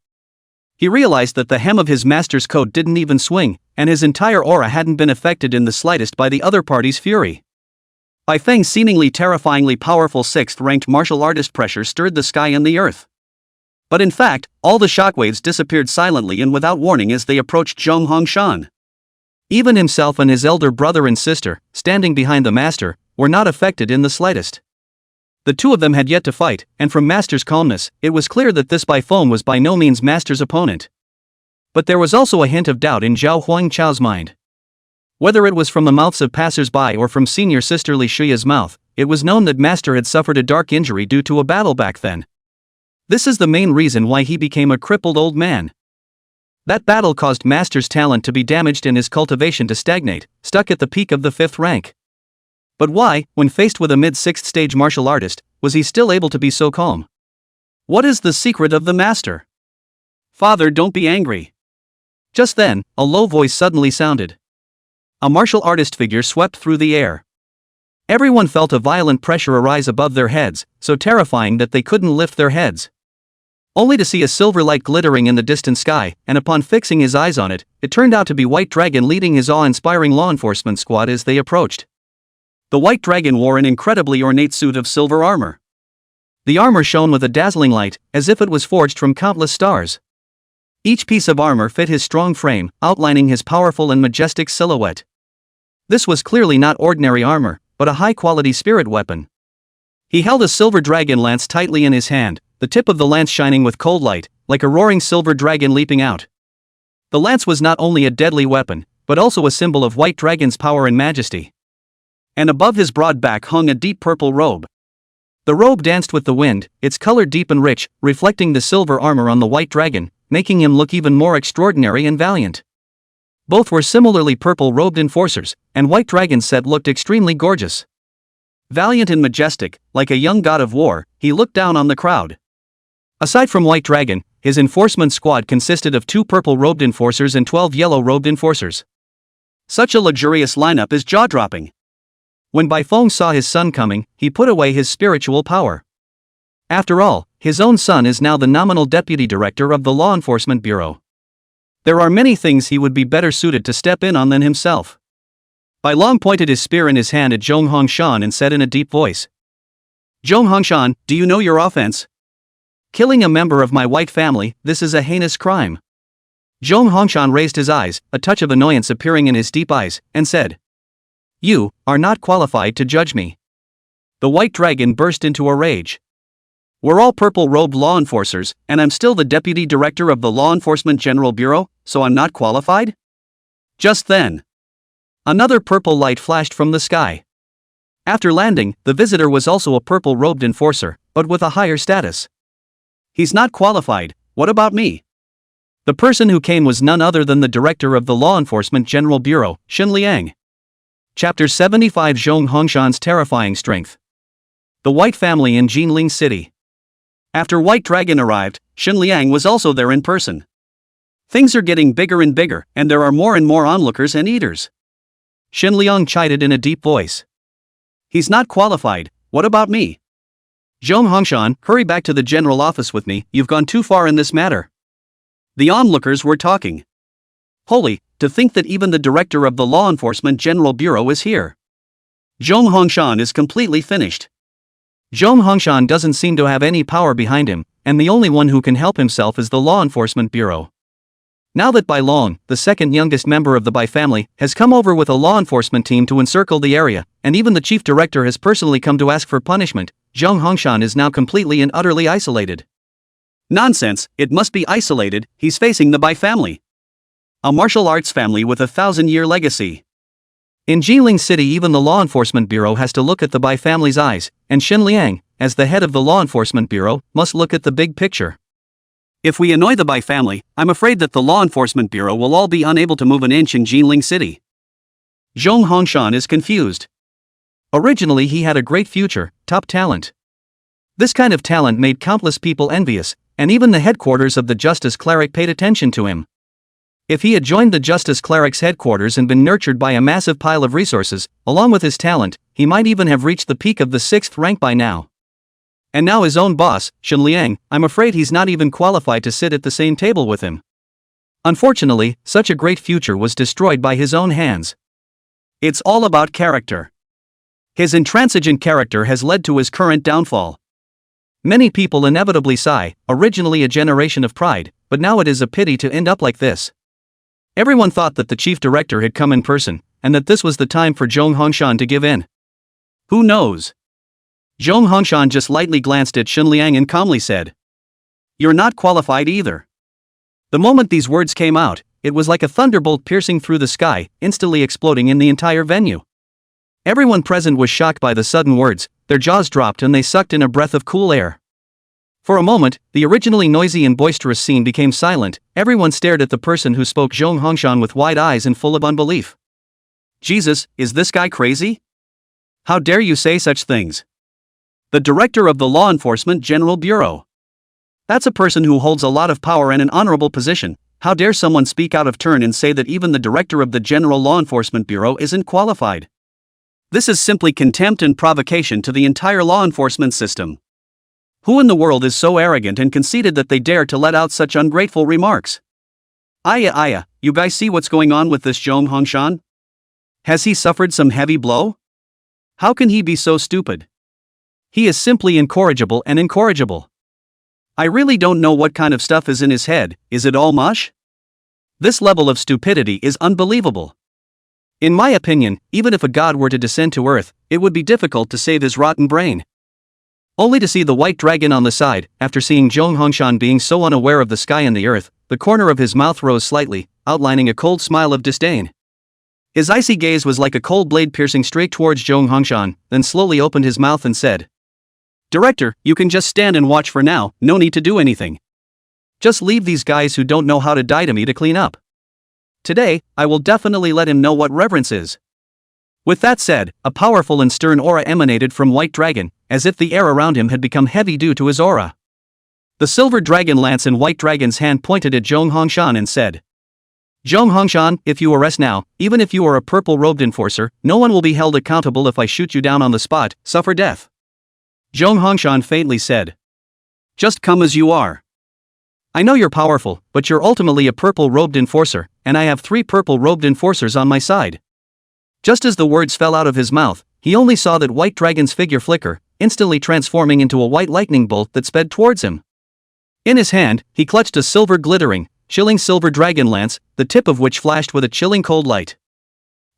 He realized that the hem of his master's coat didn't even swing, and his entire aura hadn't been affected in the slightest by the other party's fury. Bai Feng's seemingly terrifyingly powerful 6th-ranked martial artist pressure stirred the sky and the earth. But in fact, all the shockwaves disappeared silently and without warning as they approached Zhong Hongshan. Even himself and his elder brother and sister, standing behind the master, were not affected in the slightest. The two of them had yet to fight, and from Master's calmness, it was clear that this Bai Feng was by no means Master's opponent. But there was also a hint of doubt in Zhao Huangchao's mind. Whether it was from the mouths of passers-by or from senior sister Li Shuya's mouth, it was known that Master had suffered a dark injury due to a battle back then. This is the main reason why he became a crippled old man. That battle caused Master's talent to be damaged and his cultivation to stagnate, stuck at the peak of the 5th rank. But why, when faced with a mid-6th stage martial artist, was he still able to be so calm? What is the secret of the master? Father, don't be angry. Just then, a low voice suddenly sounded. A martial artist figure swept through the air. Everyone felt a violent pressure arise above their heads, so terrifying that they couldn't lift their heads. Only to see a silver light glittering in the distant sky, and upon fixing his eyes on it, it turned out to be White Dragon leading his awe-inspiring law enforcement squad as they approached. The White Dragon wore an incredibly ornate suit of silver armor. The armor shone with a dazzling light, as if it was forged from countless stars. Each piece of armor fit his strong frame, outlining his powerful and majestic silhouette. This was clearly not ordinary armor, but a high-quality spirit weapon. He held a silver dragon lance tightly in his hand, the tip of the lance shining with cold light, like a roaring silver dragon leaping out. The lance was not only a deadly weapon, but also a symbol of White Dragon's power and majesty. And above his broad back hung a deep purple robe. The robe danced with the wind, its color deep and rich, reflecting the silver armor on the White Dragon, making him look even more extraordinary and valiant. Both were similarly purple-robed enforcers, and White Dragon's set looked extremely gorgeous. Valiant and majestic, like a young god of war, he looked down on the crowd. Aside from White Dragon, his enforcement squad consisted of 2 purple-robed enforcers and 12 yellow-robed enforcers. Such a luxurious lineup is jaw-dropping. When Bai Feng saw his son coming, he put away his spiritual power. After all, his own son is now the nominal deputy director of the Law Enforcement Bureau. There are many things he would be better suited to step in on than himself. Bai Long pointed his spear in his hand at Zhong Hongshan and said in a deep voice, "Zhong Hongshan, do you know your offense? Killing a member of my white family, this is a heinous crime." Zhong Hongshan raised his eyes, a touch of annoyance appearing in his deep eyes, and said, "You are not qualified to judge me." The White Dragon burst into a rage. "We're all purple-robed law enforcers, and I'm still the deputy director of the Law Enforcement General Bureau, so I'm not qualified?" Just then, another purple light flashed from the sky. After landing, the visitor was also a purple-robed enforcer, but with a higher status. "He's not qualified, what about me?" The person who came was none other than the director of the Law Enforcement General Bureau, Shen Liang. Chapter 75 Zhong Hongshan's Terrifying Strength. The White Family in Jinling City. After White Dragon arrived, Shen Liang was also there in person. Things are getting bigger and bigger, and there are more and more onlookers and eaters. Shen Liang chided in a deep voice. "He's not qualified, what about me?" "Zhong Hongshan, hurry back to the general office with me, you've gone too far in this matter." The onlookers were talking. Holy, to think that even the director of the Law Enforcement General Bureau is here. Zhong Hongshan is completely finished. Zhong Hongshan doesn't seem to have any power behind him, and the only one who can help himself is the Law Enforcement Bureau. Now that Bai Long, the second youngest member of the Bai family, has come over with a law enforcement team to encircle the area, and even the chief director has personally come to ask for punishment, Zhong Hongshan is now completely and utterly isolated. Nonsense, it must be isolated, he's facing the Bai family. A martial arts family with a 1,000-year legacy. In Jiling City even the Law Enforcement Bureau has to look at the Bai family's eyes, and Shen Liang, as the head of the Law Enforcement Bureau, must look at the big picture. If we annoy the Bai family, I'm afraid that the Law Enforcement Bureau will all be unable to move an inch in Jinling City. Zhong Hongshan is confused. Originally he had a great future, top talent. This kind of talent made countless people envious, and even the headquarters of the Justice Cleric paid attention to him. If he had joined the Justice Cleric's headquarters and been nurtured by a massive pile of resources, along with his talent, he might even have reached the peak of the 6th rank by now. And now his own boss, Shen Liang, I'm afraid he's not even qualified to sit at the same table with him. Unfortunately, such a great future was destroyed by his own hands. It's all about character. His intransigent character has led to his current downfall. Many people inevitably sigh, originally a generation of pride, but now it is a pity to end up like this. Everyone thought that the chief director had come in person, and that this was the time for Zhong Hongshan to give in. Who knows? Zhong Hongshan just lightly glanced at Shen Liang and calmly said, "You're not qualified either." The moment these words came out, it was like a thunderbolt piercing through the sky, instantly exploding in the entire venue. Everyone present was shocked by the sudden words, their jaws dropped and they sucked in a breath of cool air. For a moment, the originally noisy and boisterous scene became silent, everyone stared at the person who spoke Zhong Hongshan with wide eyes and full of unbelief. Jesus, is this guy crazy? How dare you say such things? The director of the Law Enforcement General Bureau. That's a person who holds a lot of power and an honorable position, How dare someone speak out of turn and say that even the director of the General Law Enforcement Bureau isn't qualified? This is simply contempt and provocation to the entire law enforcement system. Who in the world is so arrogant and conceited that they dare to let out such ungrateful remarks? Aya, you guys see what's going on with this Jong Hongshan? Has he suffered some heavy blow? How can he be so stupid? He is simply incorrigible and incorrigible. I really don't know what kind of stuff is in his head. Is it all mush? This level of stupidity is unbelievable. In my opinion, even if a god were to descend to earth, it would be difficult to save his rotten brain. Only to see the white dragon on the side, after seeing Jong Hongshan being so unaware of the sky and the earth, the corner of his mouth rose slightly, outlining a cold smile of disdain. His icy gaze was like a cold blade piercing straight towards Jong Hongshan, then slowly opened his mouth and said, "Director, you can just stand and watch for now, no need to do anything. Just leave these guys who don't know how to die to me to clean up. Today, I will definitely let him know what reverence is." With that said, a powerful and stern aura emanated from White Dragon, as if the air around him had become heavy due to his aura. The silver dragon lance in White Dragon's hand pointed at Jong Hongshan and said, "Jong Hongshan, if you arrest now, even if you are a purple-robed enforcer, no one will be held accountable if I shoot you down on the spot, suffer death." Jong Hongshan faintly said, "Just come as you are. I know you're powerful, but you're ultimately a purple-robed enforcer, and I have 3 purple-robed enforcers on my side." Just as the words fell out of his mouth, he only saw that White Dragon's figure flicker, instantly transforming into a white lightning bolt that sped towards him. In his hand, he clutched a silver glittering, chilling silver dragon lance, the tip of which flashed with a chilling cold light.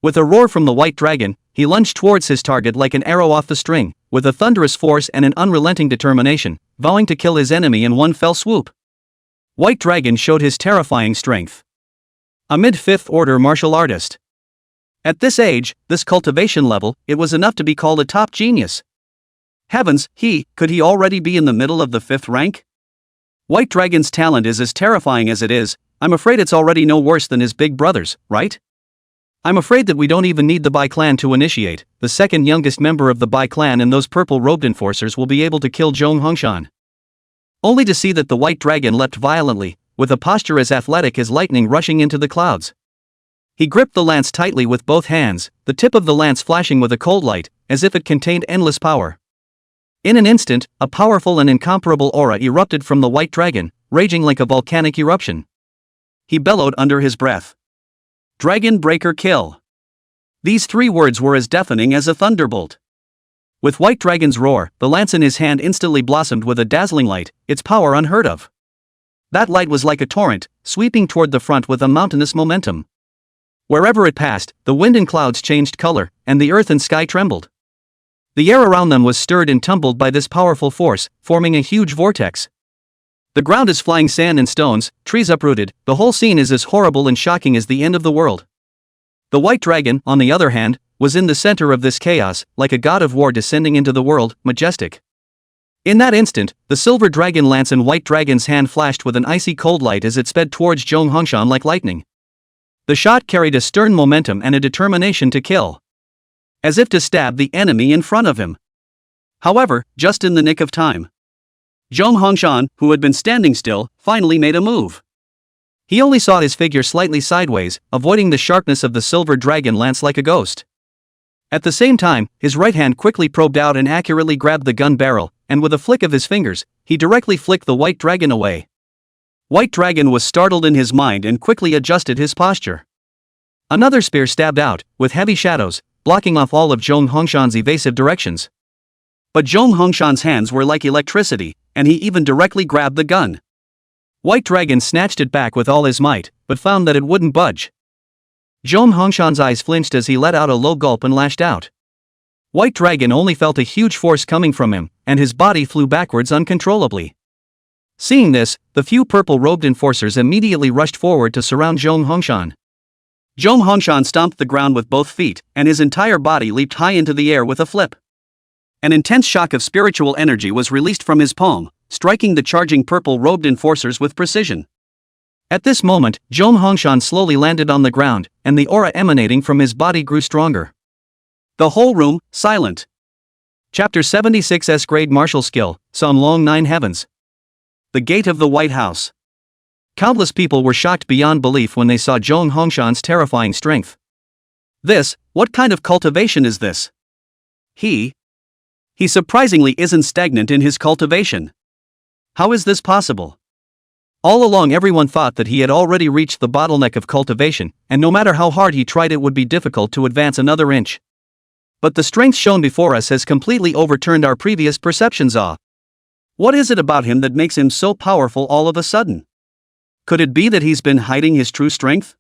With a roar from the White Dragon, he lunged towards his target like an arrow off the string, with a thunderous force and an unrelenting determination, vowing to kill his enemy in one fell swoop. White Dragon showed his terrifying strength. A mid-5th order martial artist. At this age, this cultivation level, it was enough to be called a top genius. Heavens, could he already be in the middle of the 5th rank? White Dragon's talent is as terrifying as it is. I'm afraid it's already no worse than his big brothers, right? I'm afraid that we don't even need the Bai clan to initiate. The second youngest member of the Bai clan and those purple-robed enforcers will be able to kill Jong Hongshan. Only to see that the White Dragon leapt violently, with a posture as athletic as lightning rushing into the clouds. He gripped the lance tightly with both hands, the tip of the lance flashing with a cold light, as if it contained endless power. In an instant, a powerful and incomparable aura erupted from the White Dragon, raging like a volcanic eruption. He bellowed under his breath, "Dragon Breaker Kill." These 3 words were as deafening as a thunderbolt. With White Dragon's roar, the lance in his hand instantly blossomed with a dazzling light, its power unheard of. That light was like a torrent, sweeping toward the front with a mountainous momentum. Wherever it passed, the wind and clouds changed color, and the earth and sky trembled. The air around them was stirred and tumbled by this powerful force, forming a huge vortex. The ground is flying sand and stones, trees uprooted, the whole scene is as horrible and shocking as the end of the world. The White Dragon, on the other hand, was in the center of this chaos, like a god of war descending into the world, majestic. In that instant, the silver dragon lance in White Dragon's hand flashed with an icy cold light as it sped towards Jong Hongshan like lightning. The shot carried a stern momentum and a determination to kill. As if to stab the enemy in front of him. However, just in the nick of time, Jong Hongshan, who had been standing still, finally made a move. He only saw his figure slightly sideways, avoiding the sharpness of the silver dragon lance like a ghost. At the same time, his right hand quickly probed out and accurately grabbed the gun barrel, and with a flick of his fingers, he directly flicked the White Dragon away. White Dragon was startled in his mind and quickly adjusted his posture. Another spear stabbed out, with heavy shadows, blocking off all of Jong Hongshan's evasive directions. But Jong Hongshan's hands were like electricity, and he even directly grabbed the gun. White Dragon snatched it back with all his might, but found that it wouldn't budge. Jong Hongshan's eyes flinched as he let out a low gulp and lashed out. White Dragon only felt a huge force coming from him, and his body flew backwards uncontrollably. Seeing this, the few purple-robed enforcers immediately rushed forward to surround Jong Hongshan. Jong Hongshan stomped the ground with both feet, and his entire body leaped high into the air with a flip. An intense shock of spiritual energy was released from his palm, striking the charging purple-robed enforcers with precision. At this moment, Jong Hongshan slowly landed on the ground, and the aura emanating from his body grew stronger. The whole room, silent. Chapter 76 S-Grade Martial Skill, Sun Long 9 Heavens. The Gate of the White House. Countless people were shocked beyond belief when they saw Zhong Hongshan's terrifying strength. What kind of cultivation is this? He surprisingly isn't stagnant in his cultivation. How is this possible? All along everyone thought that he had already reached the bottleneck of cultivation, and no matter how hard he tried it would be difficult to advance another inch. But the strength shown before us has completely overturned our previous perceptions of. What is it about him that makes him so powerful all of a sudden? Could it be that he's been hiding his true strength?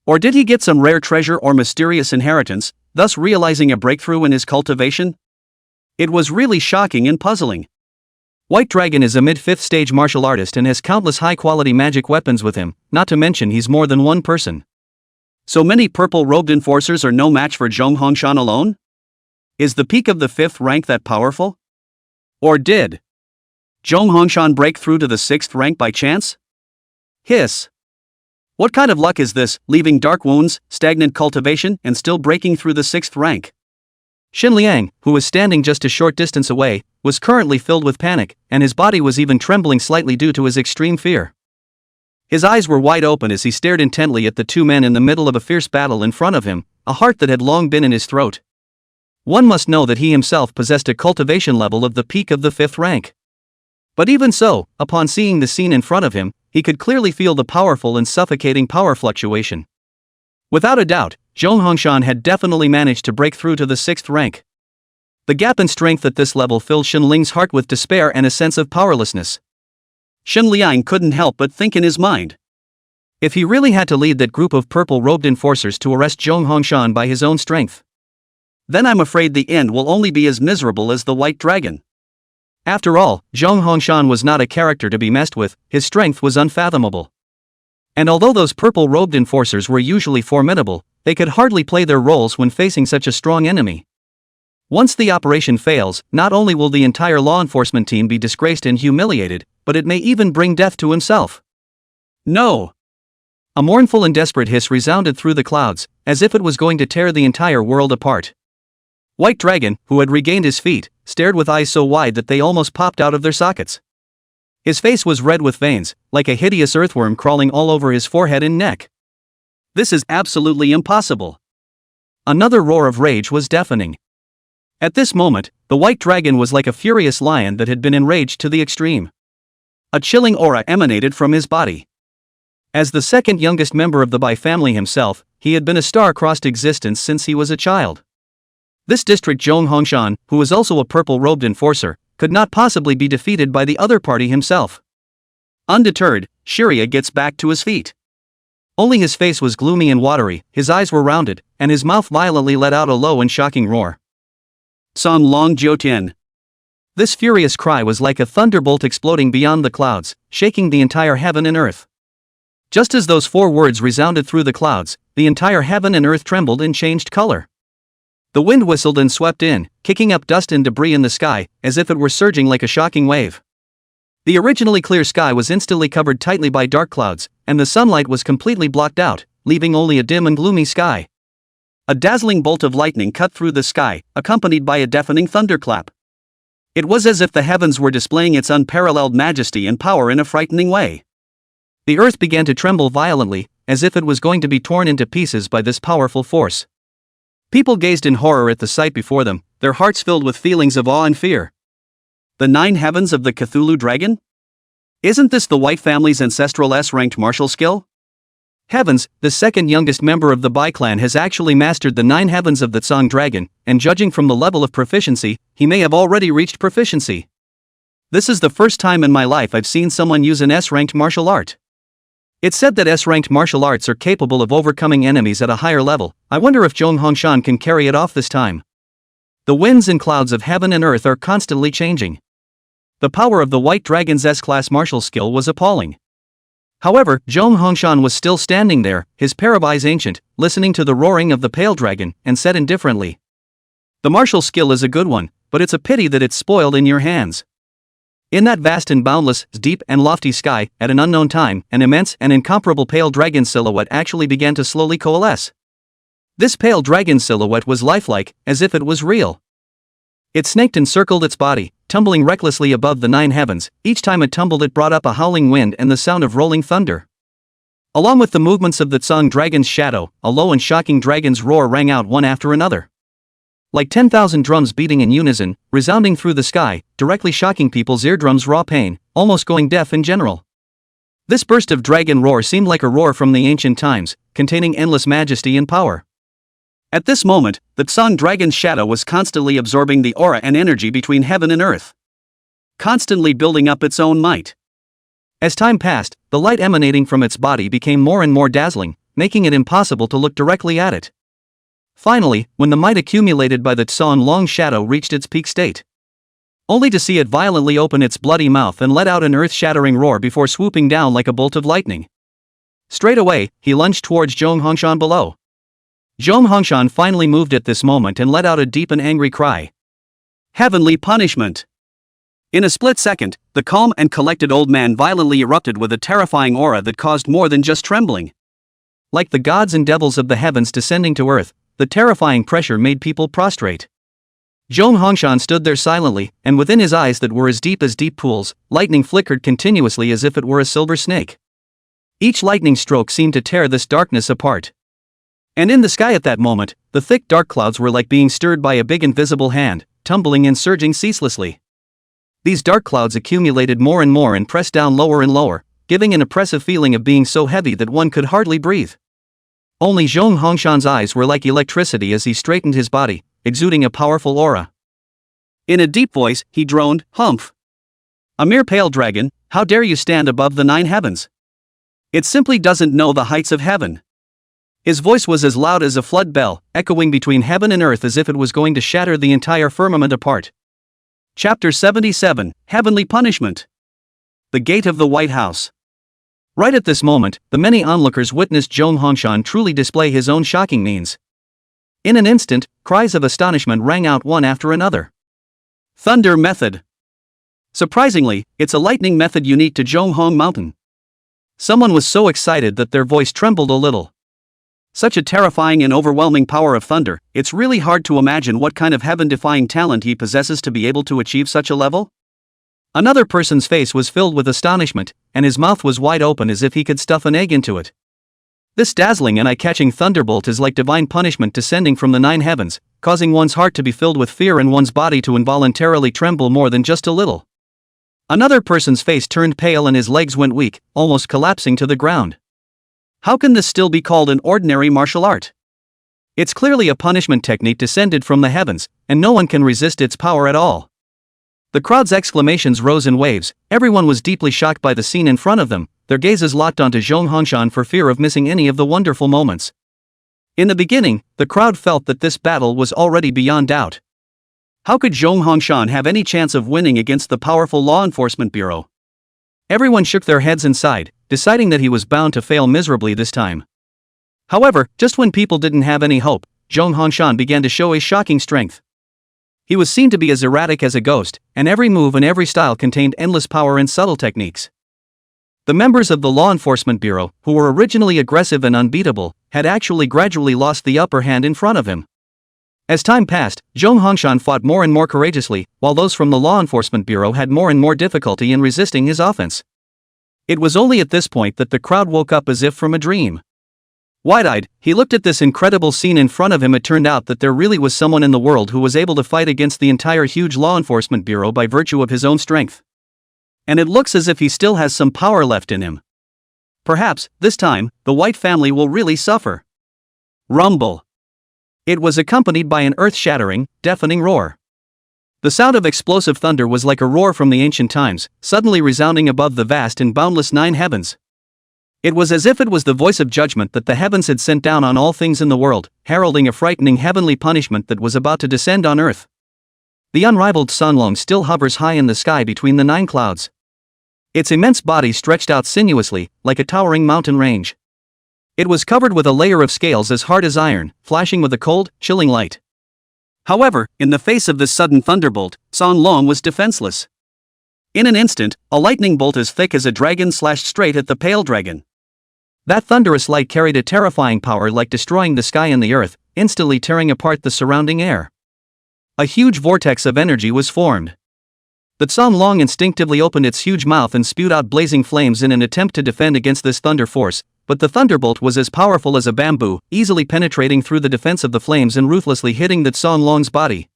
Or did he get some rare treasure or mysterious inheritance, thus realizing a breakthrough in his cultivation? It was really shocking and puzzling. White Dragon is a mid-5th stage martial artist and has countless high-quality magic weapons with him, not to mention he's more than one person. So many purple-robed enforcers are no match for Zhong Hongshan alone? Is the peak of the 5th rank that powerful? Or did Zhong Hongshan break through to the 6th rank by chance? Hiss. What kind of luck is this, leaving dark wounds, stagnant cultivation, and still breaking through the 6th rank? Xin Liang, who was standing just a short distance away, was currently filled with panic, and his body was even trembling slightly due to his extreme fear. His eyes were wide open as he stared intently at the two men in the middle of a fierce battle in front of him, a heart that had long been in his throat. One must know that he himself possessed a cultivation level of the peak of the 5th rank. But even so, upon seeing the scene in front of him, he could clearly feel the powerful and suffocating power fluctuation. Without a doubt, Zhong Hongshan had definitely managed to break through to the 6th rank. The gap in strength at this level filled Xin Ling's heart with despair and a sense of powerlessness. Xin Liang couldn't help but think in his mind. If he really had to lead that group of purple-robed enforcers to arrest Zhong Hongshan by his own strength, then I'm afraid the end will only be as miserable as the White Dragon. After all, Zhong Hongshan was not a character to be messed with, his strength was unfathomable. And although those purple-robed enforcers were usually formidable, they could hardly play their roles when facing such a strong enemy. Once the operation fails, not only will the entire law enforcement team be disgraced and humiliated, but it may even bring death to himself. No! A mournful and desperate hiss resounded through the clouds, as if it was going to tear the entire world apart. White Dragon, who had regained his feet, stared with eyes so wide that they almost popped out of their sockets. His face was red with veins, like a hideous earthworm crawling all over his forehead and neck. This is absolutely impossible. Another roar of rage was deafening. At this moment, the White Dragon was like a furious lion that had been enraged to the extreme. A chilling aura emanated from his body. As the second youngest member of the Bai family himself, he had been a star-crossed existence since he was a child. This district Zhong Hongshan, who was also a purple-robed enforcer, could not possibly be defeated by the other party himself. Undeterred, Shuya gets back to his feet. Only his face was gloomy and watery, his eyes were rounded, and his mouth violently let out a low and shocking roar. San Long Jiutian. This furious cry was like a thunderbolt exploding beyond the clouds, shaking the entire heaven and earth. Just as those 4 words resounded through the clouds, the entire heaven and earth trembled and changed color. The wind whistled and swept in, kicking up dust and debris in the sky, as if it were surging like a shocking wave. The originally clear sky was instantly covered tightly by dark clouds, and the sunlight was completely blocked out, leaving only a dim and gloomy sky. A dazzling bolt of lightning cut through the sky, accompanied by a deafening thunderclap. It was as if the heavens were displaying its unparalleled majesty and power in a frightening way. The earth began to tremble violently, as if it was going to be torn into pieces by this powerful force. People gazed in horror at the sight before them, their hearts filled with feelings of awe and fear. The 9 heavens of the Cthulhu dragon? Isn't this the White family's ancestral S-ranked martial skill? Heavens, the second youngest member of the Bai clan has actually mastered the 9 heavens of the Tsang dragon, and judging from the level of proficiency, he may have already reached proficiency. This is the first time in my life I've seen someone use an S-ranked martial art. It's said that S-ranked martial arts are capable of overcoming enemies at a higher level. I wonder if Zhong Hongshan can carry it off this time. The winds and clouds of heaven and earth are constantly changing. The power of the White Dragon's S-class martial skill was appalling. However, Zhong Hongshan was still standing there, his pair of eyes ancient, listening to the roaring of the pale dragon, and said indifferently, "The martial skill is a good one, but it's a pity that it's spoiled in your hands." In that vast and boundless, deep and lofty sky, at an unknown time, an immense and incomparable pale dragon silhouette actually began to slowly coalesce. This pale dragon silhouette was lifelike, as if it was real. It snaked and circled its body, tumbling recklessly above the 9 heavens. Each time it tumbled it brought up a howling wind and the sound of rolling thunder. Along with the movements of the Tsang dragon's shadow, a low and shocking dragon's roar rang out one after another. Like 10,000 drums beating in unison, resounding through the sky, directly shocking people's eardrums raw pain, almost going deaf in general. This burst of dragon roar seemed like a roar from the ancient times, containing endless majesty and power. At this moment, the Tsang dragon's shadow was constantly absorbing the aura and energy between heaven and earth, constantly building up its own might. As time passed, the light emanating from its body became more and more dazzling, making it impossible to look directly at it. Finally, when the might accumulated by the Tsang long shadow reached its peak state, only to see it violently open its bloody mouth and let out an earth-shattering roar before swooping down like a bolt of lightning. Straight away, he lunged towards Zhong Hongshan below. Zhong Hongshan finally moved at this moment and let out a deep and angry cry. Heavenly punishment! In a split second, the calm and collected old man violently erupted with a terrifying aura that caused more than just trembling. Like the gods and devils of the heavens descending to earth, the terrifying pressure made people prostrate. Zhong Hongshan stood there silently, and within his eyes that were as deep pools, lightning flickered continuously as if it were a silver snake. Each lightning stroke seemed to tear this darkness apart. And in the sky at that moment, the thick dark clouds were like being stirred by a big invisible hand, tumbling and surging ceaselessly. These dark clouds accumulated more and more and pressed down lower and lower, giving an oppressive feeling of being so heavy that one could hardly breathe. Only Zhong Hongshan's eyes were like electricity as he straightened his body, exuding a powerful aura. In a deep voice, he droned, "Humph! A mere pale dragon, how dare you stand above the 9 heavens? It simply doesn't know the heights of heaven." His voice was as loud as a flood bell, echoing between heaven and earth as if it was going to shatter the entire firmament apart. Chapter 77, Heavenly Punishment. The Gate of the White House. Right at this moment, the many onlookers witnessed Zhong Hongshan truly display his own shocking means. In an instant, cries of astonishment rang out one after another. Thunder method. Surprisingly, it's a lightning method unique to Zhonghong Mountain. Someone was so excited that their voice trembled a little. Such a terrifying and overwhelming power of thunder, it's really hard to imagine what kind of heaven-defying talent he possesses to be able to achieve such a level. Another person's face was filled with astonishment, and his mouth was wide open as if he could stuff an egg into it. This dazzling and eye-catching thunderbolt is like divine punishment descending from the 9 heavens, causing one's heart to be filled with fear and one's body to involuntarily tremble more than just a little. Another person's face turned pale and his legs went weak, almost collapsing to the ground. How can this still be called an ordinary martial art? It's clearly a punishment technique descended from the heavens, and no one can resist its power at all. The crowd's exclamations rose in waves. Everyone was deeply shocked by the scene in front of them, their gazes locked onto Zhong Hongshan for fear of missing any of the wonderful moments. In the beginning, the crowd felt that this battle was already beyond doubt. How could Zhong Hongshan have any chance of winning against the powerful law enforcement bureau? Everyone shook their heads and sighed, deciding that he was bound to fail miserably this time. However, just when people didn't have any hope, Zhong Hongshan began to show a shocking strength. He was seen to be as erratic as a ghost, and every move and every style contained endless power and subtle techniques. The members of the law enforcement bureau, who were originally aggressive and unbeatable, had actually gradually lost the upper hand in front of him. As time passed, Zhong Hongshan fought more and more courageously, while those from the law enforcement bureau had more and more difficulty in resisting his offense. It was only at this point that the crowd woke up as if from a dream. Wide-eyed, he looked at this incredible scene in front of him. It turned out that there really was someone in the world who was able to fight against the entire huge law enforcement bureau by virtue of his own strength. And it looks as if he still has some power left in him. Perhaps, this time, the White family will really suffer. Rumble. It was accompanied by an earth-shattering, deafening roar. The sound of explosive thunder was like a roar from the ancient times, suddenly resounding above the vast and boundless 9 heavens. It was as if it was the voice of judgment that the heavens had sent down on all things in the world, heralding a frightening heavenly punishment that was about to descend on earth. The unrivaled Sunlong still hovers high in the sky between the 9 clouds. Its immense body stretched out sinuously, like a towering mountain range. It was covered with a layer of scales as hard as iron, flashing with a cold, chilling light. However, in the face of this sudden thunderbolt, Sunlong was defenseless. In an instant, a lightning bolt as thick as a dragon slashed straight at the pale dragon. That thunderous light carried a terrifying power like destroying the sky and the earth, instantly tearing apart the surrounding air. a huge vortex of energy was formed. The Long instinctively opened its huge mouth and spewed out blazing flames in an attempt to defend against this thunder force, but the thunderbolt was as powerful as a bamboo, easily penetrating through the defense of the flames and ruthlessly hitting the Long's body.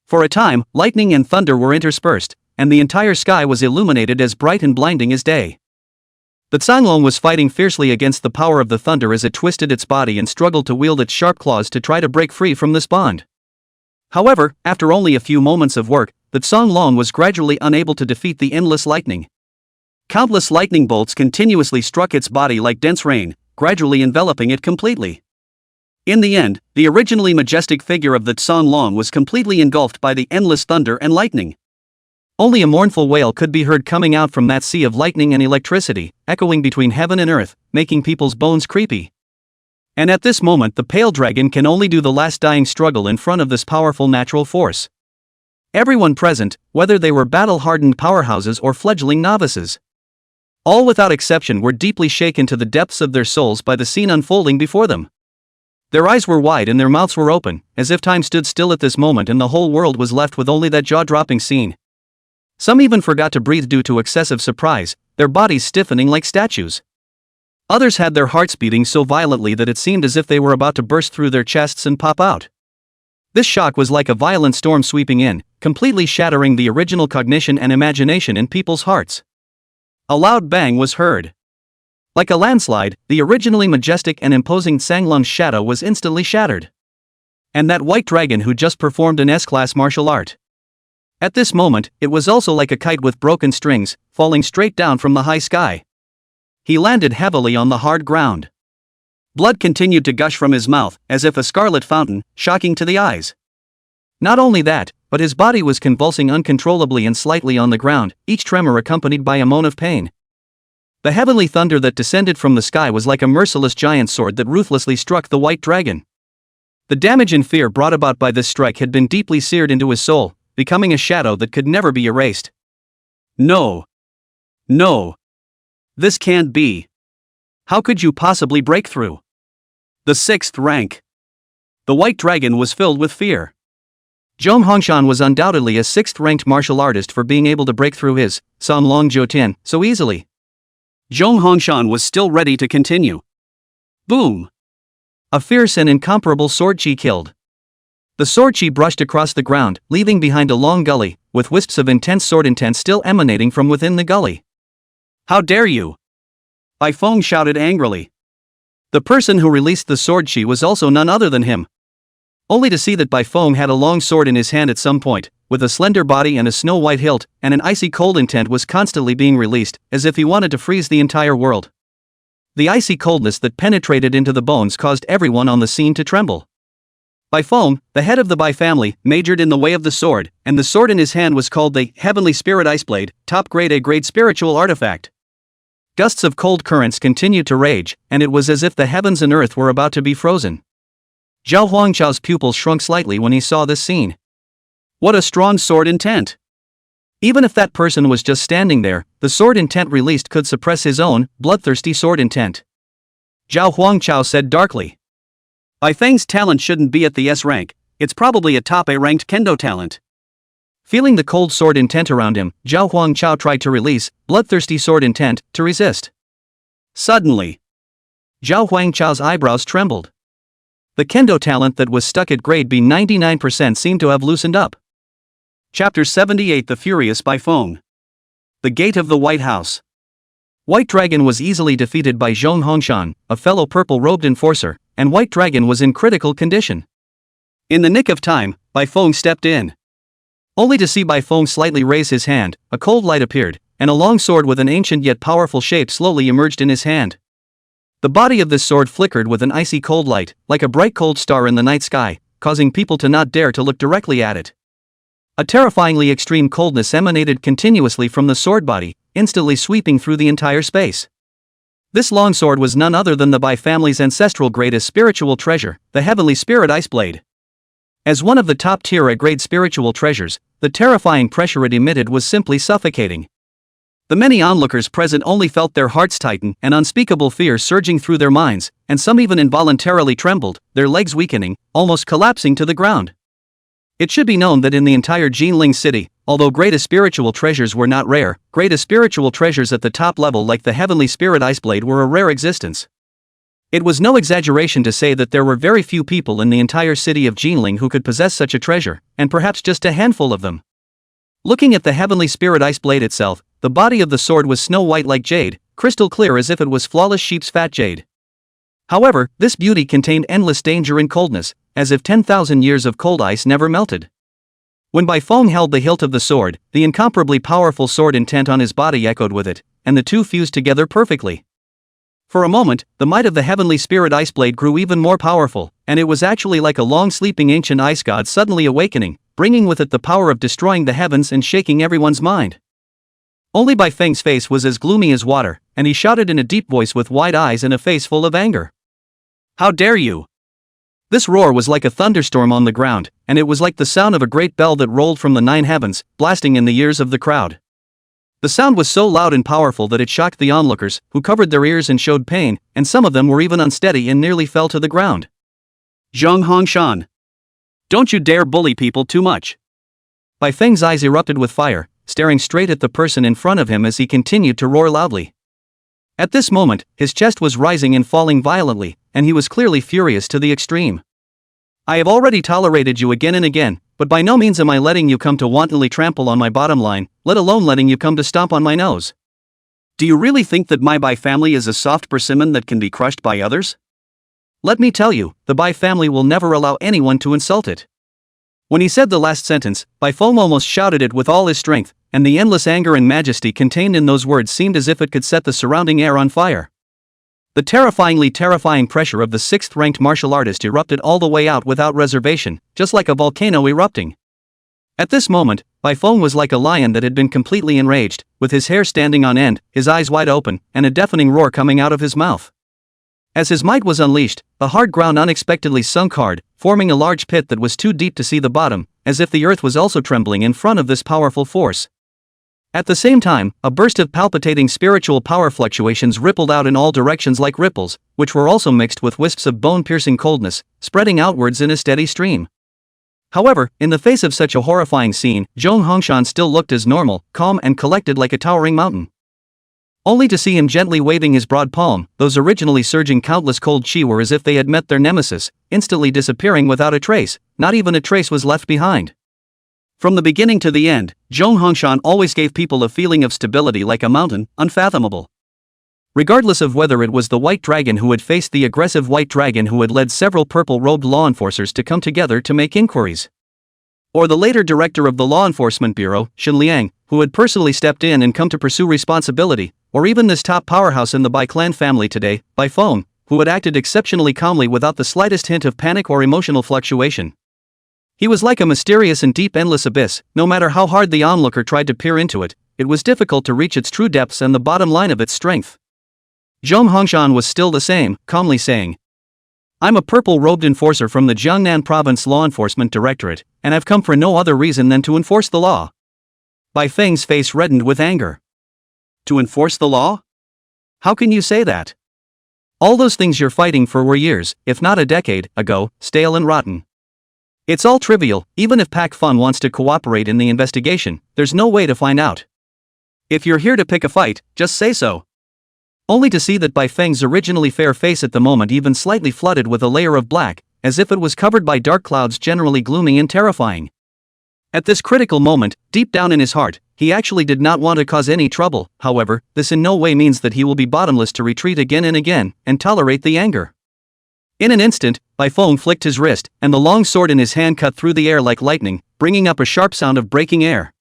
For a time, lightning and thunder were interspersed, and the entire sky was illuminated as bright and blinding as day. The Long was fighting fiercely against the power of the thunder as it twisted its body and struggled to wield its sharp claws to try to break free from this bond. However, after only a few moments of work, the Long was gradually unable to defeat the endless lightning. Countless lightning bolts continuously struck its body like dense rain, gradually enveloping it completely. In the end, the originally majestic figure of the Long was completely engulfed by the endless thunder and lightning. Only a mournful wail could be heard coming out from that sea of lightning and electricity, echoing between heaven and earth, making people's bones creepy. And at this moment the pale dragon can only do the last dying struggle in front of this powerful natural force. Everyone present, whether they were battle-hardened powerhouses or fledgling novices, all without exception were deeply shaken to the depths of their souls by the scene unfolding before them. Their eyes were wide and their mouths were open, as if time stood still at this moment and the whole world was left with only that jaw-dropping scene. Some even forgot to breathe due to excessive surprise, their bodies stiffening like statues. Others had their hearts beating so violently that it seemed as if they were about to burst through their chests and pop out. This shock was like a violent storm sweeping in, completely shattering the original cognition and imagination in people's hearts. A loud bang was heard. Like a landslide, the originally majestic and imposing Long's shadow was instantly shattered. And that white dragon who just performed an S-class martial art. At this moment, it was also like a kite with broken strings, falling straight down from the high sky. He landed heavily on the hard ground. Blood continued to gush from his mouth, as if a scarlet fountain, shocking to the eyes. Not only that, but his body was convulsing uncontrollably and slightly on the ground, each tremor accompanied by a moan of pain. The heavenly thunder that descended from the sky was like a merciless giant sword that ruthlessly struck the white dragon. The damage and fear brought about by this strike had been deeply seared into his soul, becoming a shadow that could never be erased. No. No. This can't be. How could you possibly break through? The 6th rank. The white dragon was filled with fear. Zhong Hongshan was undoubtedly a 6th-ranked martial artist for being able to break through his Long Jotian so easily. Zhong Hongshan was still ready to continue. Boom! A fierce and incomparable sword chi killed. The sword chi brushed across the ground, leaving behind a long gully, with wisps of intense sword intent still emanating from within the gully. How dare you! Bai Feng shouted angrily. The person who released the sword chi was also none other than him. Only to see that Bai Feng had a long sword in his hand at some point, with a slender body and a snow-white hilt, and an icy cold intent was constantly being released, as if he wanted to freeze the entire world. The icy coldness that penetrated into the bones caused everyone on the scene to tremble. Bai Feng, the head of the Bai family, majored in the way of the sword, and the sword in his hand was called the Heavenly Spirit Iceblade, top grade A-grade spiritual artifact. Gusts of cold currents continued to rage, and it was as if the heavens and earth were about to be frozen. Zhao Huangchao's pupils shrunk slightly when he saw this scene. What a strong sword intent! Even if that person was just standing there, the sword intent released could suppress his own, bloodthirsty sword intent. Zhao Huangchao said darkly. Bai Feng's talent shouldn't be at the S rank, it's probably a top A-ranked kendo talent. Feeling the cold sword intent around him, Zhao Huangchao tried to release, bloodthirsty sword intent, to resist. Suddenly, Zhao Huangchao's eyebrows trembled. The kendo talent that was stuck at grade B 99% seemed to have loosened up. Chapter 78: The Furious Bai Feng. The Gate of the White House. White Dragon was easily defeated by Zhong Hongshan, a fellow purple-robed enforcer, and White Dragon was in critical condition. In the nick of time, Bai Feng stepped in. Only to see Bai Feng slightly raise his hand, a cold light appeared, and a long sword with an ancient yet powerful shape slowly emerged in his hand. The body of this sword flickered with an icy cold light, like a bright cold star in the night sky, causing people to not dare to look directly at it. A terrifyingly extreme coldness emanated continuously from the sword body, instantly sweeping through the entire space. This long sword was none other than the Bai family's ancestral greatest spiritual treasure, the Heavenly Spirit Iceblade. As one of the top-tier A-grade spiritual treasures, the terrifying pressure it emitted was simply suffocating. The many onlookers present only felt their hearts tighten and unspeakable fear surging through their minds, and some even involuntarily trembled, their legs weakening, almost collapsing to the ground. It should be known that in the entire Jinling city, although great spiritual treasures were not rare, great spiritual treasures at the top level like the Heavenly Spirit Iceblade were a rare existence. It was no exaggeration to say that there were very few people in the entire city of Jinling who could possess such a treasure, and perhaps just a handful of them. Looking at the Heavenly Spirit Iceblade itself, the body of the sword was snow white like jade, crystal clear as if it was flawless sheep's fat jade. However, this beauty contained endless danger and coldness, as if 10,000 years of cold ice never melted. When Bai Feng held the hilt of the sword, the incomparably powerful sword intent on his body echoed with it, and the two fused together perfectly. For a moment, the might of the Heavenly Spirit Iceblade grew even more powerful, and it was actually like a long-sleeping ancient ice god suddenly awakening, bringing with it the power of destroying the heavens and shaking everyone's mind. Only Bai Feng's face was as gloomy as water, and he shouted in a deep voice with wide eyes and a face full of anger. "How dare you!" This roar was like a thunderstorm on the ground, and it was like the sound of a great bell that rolled from the 9 heavens, blasting in the ears of the crowd. The sound was so loud and powerful that it shocked the onlookers, who covered their ears and showed pain, and some of them were even unsteady and nearly fell to the ground. "Zhang Hongshan! Don't you dare bully people too much!" Bai Feng's eyes erupted with fire, staring straight at the person in front of him as he continued to roar loudly. At this moment, his chest was rising and falling violently, and he was clearly furious to the extreme. "I have already tolerated you again and again, but by no means am I letting you come to wantonly trample on my bottom line, let alone letting you come to stomp on my nose. Do you really think that my Bai family is a soft persimmon that can be crushed by others? Let me tell you, the Bai family will never allow anyone to insult it." When he said the last sentence, Bai Feng almost shouted it with all his strength, and the endless anger and majesty contained in those words seemed as if it could set the surrounding air on fire. The terrifying pressure of the 6th-ranked martial artist erupted all the way out without reservation, just like a volcano erupting. At this moment, Bai Feng was like a lion that had been completely enraged, with his hair standing on end, his eyes wide open, and a deafening roar coming out of his mouth. As his might was unleashed, the hard ground unexpectedly sunk hard, forming a large pit that was too deep to see the bottom, as if the earth was also trembling in front of this powerful force. At the same time, a burst of palpitating spiritual power fluctuations rippled out in all directions like ripples, which were also mixed with wisps of bone-piercing coldness, spreading outwards in a steady stream. However, in the face of such a horrifying scene, Zhang Hongshan still looked as normal, calm and collected like a towering mountain. Only to see him gently waving his broad palm, those originally surging countless cold chi were as if they had met their nemesis, instantly disappearing without a trace, not even a trace was left behind. From the beginning to the end, Zhang Hongshan always gave people a feeling of stability like a mountain, unfathomable. Regardless of whether it was the White Dragon who had faced the aggressive White Dragon who had led several purple-robed law enforcers to come together to make inquiries, or the later director of the Law Enforcement Bureau, Shen Liang, who had personally stepped in and come to pursue responsibility, or even this top powerhouse in the Bai clan family today, Bai Feng, who had acted exceptionally calmly without the slightest hint of panic or emotional fluctuation. He was like a mysterious and deep endless abyss. No matter how hard the onlooker tried to peer into it, it was difficult to reach its true depths and the bottom line of its strength. Zhang Hongshan was still the same, calmly saying, "I'm a purple-robed enforcer from the Jiangnan Province Law Enforcement Directorate, and I've come for no other reason than to enforce the law." Bai Feng's face reddened with anger. "To enforce the law? How can you say that? All those things you're fighting for were years, if not a decade, ago, stale and rotten. It's all trivial. Even if Pak Fun wants to cooperate in the investigation, there's no way to find out. If you're here to pick a fight, just say so." Only to see that Bai Feng's originally fair face at the moment even slightly flooded with a layer of black, as if it was covered by dark clouds generally gloomy and terrifying. At this critical moment, deep down in his heart, he actually did not want to cause any trouble. However, this in no way means that he will be bottomless to retreat again and again, and tolerate the anger. In an instant, Bai Feng flicked his wrist, and the long sword in his hand cut through the air like lightning, bringing up a sharp sound of breaking air.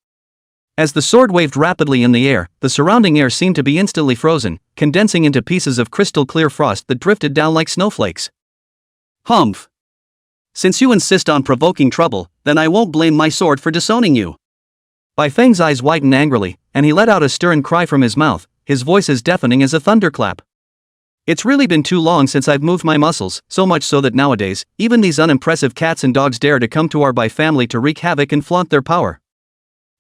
As the sword waved rapidly in the air, the surrounding air seemed to be instantly frozen, condensing into pieces of crystal-clear frost that drifted down like snowflakes. "Humph! Since you insist on provoking trouble, then I won't blame my sword for disowning you." Bai Feng's eyes widened angrily, and he let out a stern cry from his mouth, his voice as deafening as a thunderclap. "It's really been too long since I've moved my muscles, so much so that nowadays, even these unimpressive cats and dogs dare to come to our Bai family to wreak havoc and flaunt their power."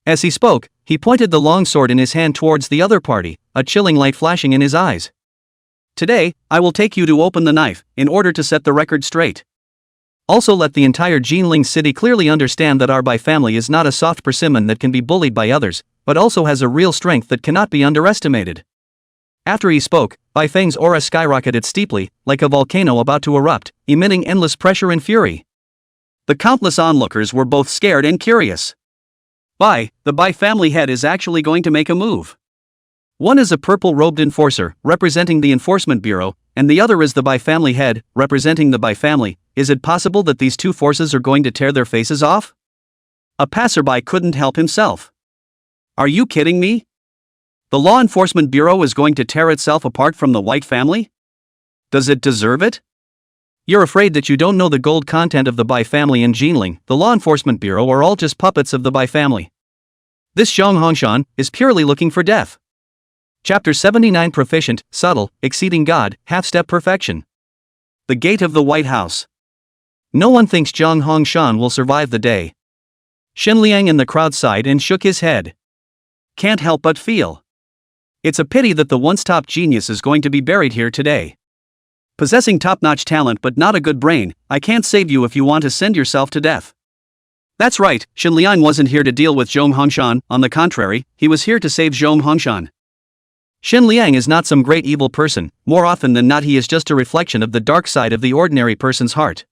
As he spoke, he pointed the long sword in his hand towards the other party, a chilling light flashing in his eyes. "Today, I will take you to open the knife, in order to set the record straight. Also let the entire Jinling city clearly understand that our Bai family is not a soft persimmon that can be bullied by others, but also has a real strength that cannot be underestimated. After he spoke, Bai Feng's aura skyrocketed steeply, like a volcano about to erupt, emitting endless pressure and fury. The countless onlookers were both scared and curious. The Bai family head is actually going to make a move. One is a purple-robed enforcer, representing the Enforcement Bureau, and the other is the Bai family head, representing the Bai family. Is it possible that these two forces are going to tear their faces off? A passerby couldn't help himself. Are you kidding me? The Law Enforcement Bureau is going to tear itself apart from the White family? Does it deserve it? You're afraid that you don't know the gold content of the Bai family and Jinling, the Law Enforcement Bureau are all just puppets of the Bai family. This Zhang Hongshan is purely looking for death. Chapter 79 Proficient, Subtle, Exceeding God, Half-Step Perfection. The Gate of the White House. No one thinks Zhang Hongshan will survive the day. Shen Liang in the crowd sighed and shook his head. Can't help but feel. It's a pity that the once top genius is going to be buried here today. Possessing top-notch talent but not a good brain, I can't save you if you want to send yourself to death. That's right, Shen Liang wasn't here to deal with Zhang Hongshan, on the contrary, he was here to save Zhang Hongshan. Shen Liang is not some great evil person, more often than not he is just a reflection of the dark side of the ordinary person's heart.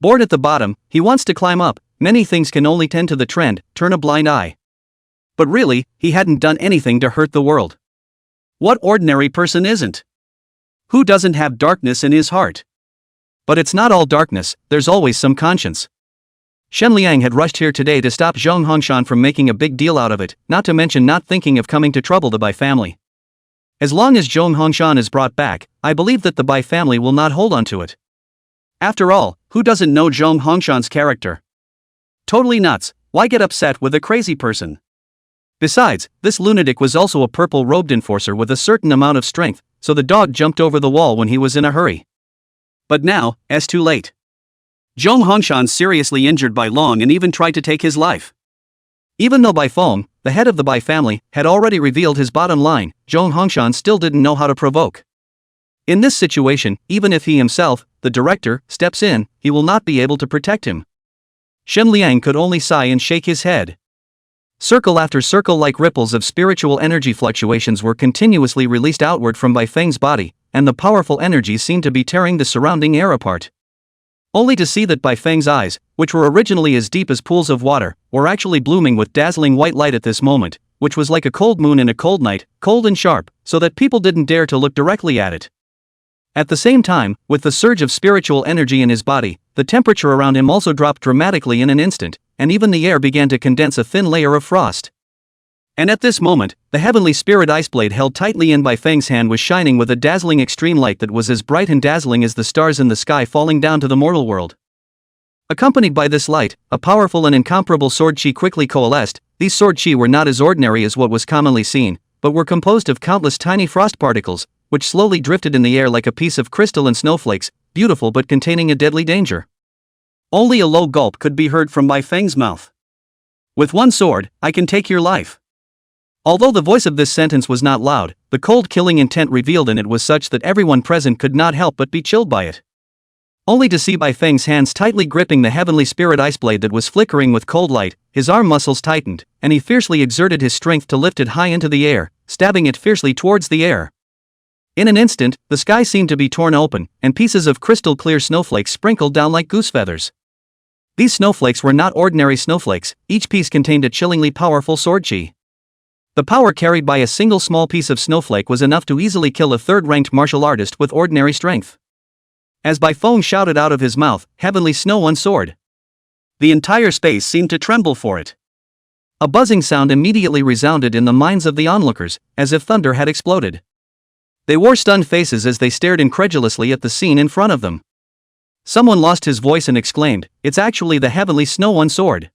Bored at the bottom, he wants to climb up, many things can only tend to the trend, turn a blind eye. But really, he hadn't done anything to hurt the world. What ordinary person isn't? Who doesn't have darkness in his heart? But it's not all darkness, there's always some conscience. Shen Liang had rushed here today to stop Zhang Hongshan from making a big deal out of it, not to mention not thinking of coming to trouble the Bai family. As long as Zhang Hongshan is brought back, I believe that the Bai family will not hold on to it. After all, who doesn't know Zhang Hongshan's character? Totally nuts, why get upset with a crazy person? Besides, this lunatic was also a purple-robed enforcer with a certain amount of strength, so the dog jumped over the wall when he was in a hurry. But now, it's too late. Zhang Hongshan seriously injured Bai Long and even tried to take his life. Even though Bai Feng, the head of the Bai family, had already revealed his bottom line, Zhang Hongshan still didn't know how to provoke. In this situation, even if he himself, the director, steps in, he will not be able to protect him. Shen Liang could only sigh and shake his head. Circle after circle like ripples of spiritual energy fluctuations were continuously released outward from Bai Feng's body, and the powerful energies seemed to be tearing the surrounding air apart. Only to see that Bai Feng's eyes, which were originally as deep as pools of water, were actually blooming with dazzling white light at this moment, which was like a cold moon in a cold night, cold and sharp, so that people didn't dare to look directly at it. At the same time, with the surge of spiritual energy in his body, the temperature around him also dropped dramatically in an instant, and even the air began to condense a thin layer of frost. And at this moment, the heavenly spirit ice blade held tightly in Bai Feng's hand was shining with a dazzling extreme light that was as bright and dazzling as the stars in the sky falling down to the mortal world. Accompanied by this light, a powerful and incomparable sword chi quickly coalesced. These sword chi were not as ordinary as what was commonly seen, but were composed of countless tiny frost particles, which slowly drifted in the air like a piece of crystal and snowflakes, beautiful but containing a deadly danger. Only a low gulp could be heard from Bai Feng's mouth. With one sword, I can take your life. Although the voice of this sentence was not loud, the cold killing intent revealed in it was such that everyone present could not help but be chilled by it. Only to see Bai Feng's hands tightly gripping the heavenly spirit ice blade that was flickering with cold light, his arm muscles tightened, and he fiercely exerted his strength to lift it high into the air, stabbing it fiercely towards the air. In an instant, the sky seemed to be torn open, and pieces of crystal clear snowflakes sprinkled down like goose feathers. These snowflakes were not ordinary snowflakes, each piece contained a chillingly powerful sword chi. The power carried by a single small piece of snowflake was enough to easily kill a third-ranked martial artist with ordinary strength. As Bai Feng shouted out of his mouth, "Heavenly Snow One Sword!" the entire space seemed to tremble for it. A buzzing sound immediately resounded in the minds of the onlookers, as if thunder had exploded. They wore stunned faces as they stared incredulously at the scene in front of them. Someone lost his voice and exclaimed, "It's actually the Heavenly Snow One Sword!"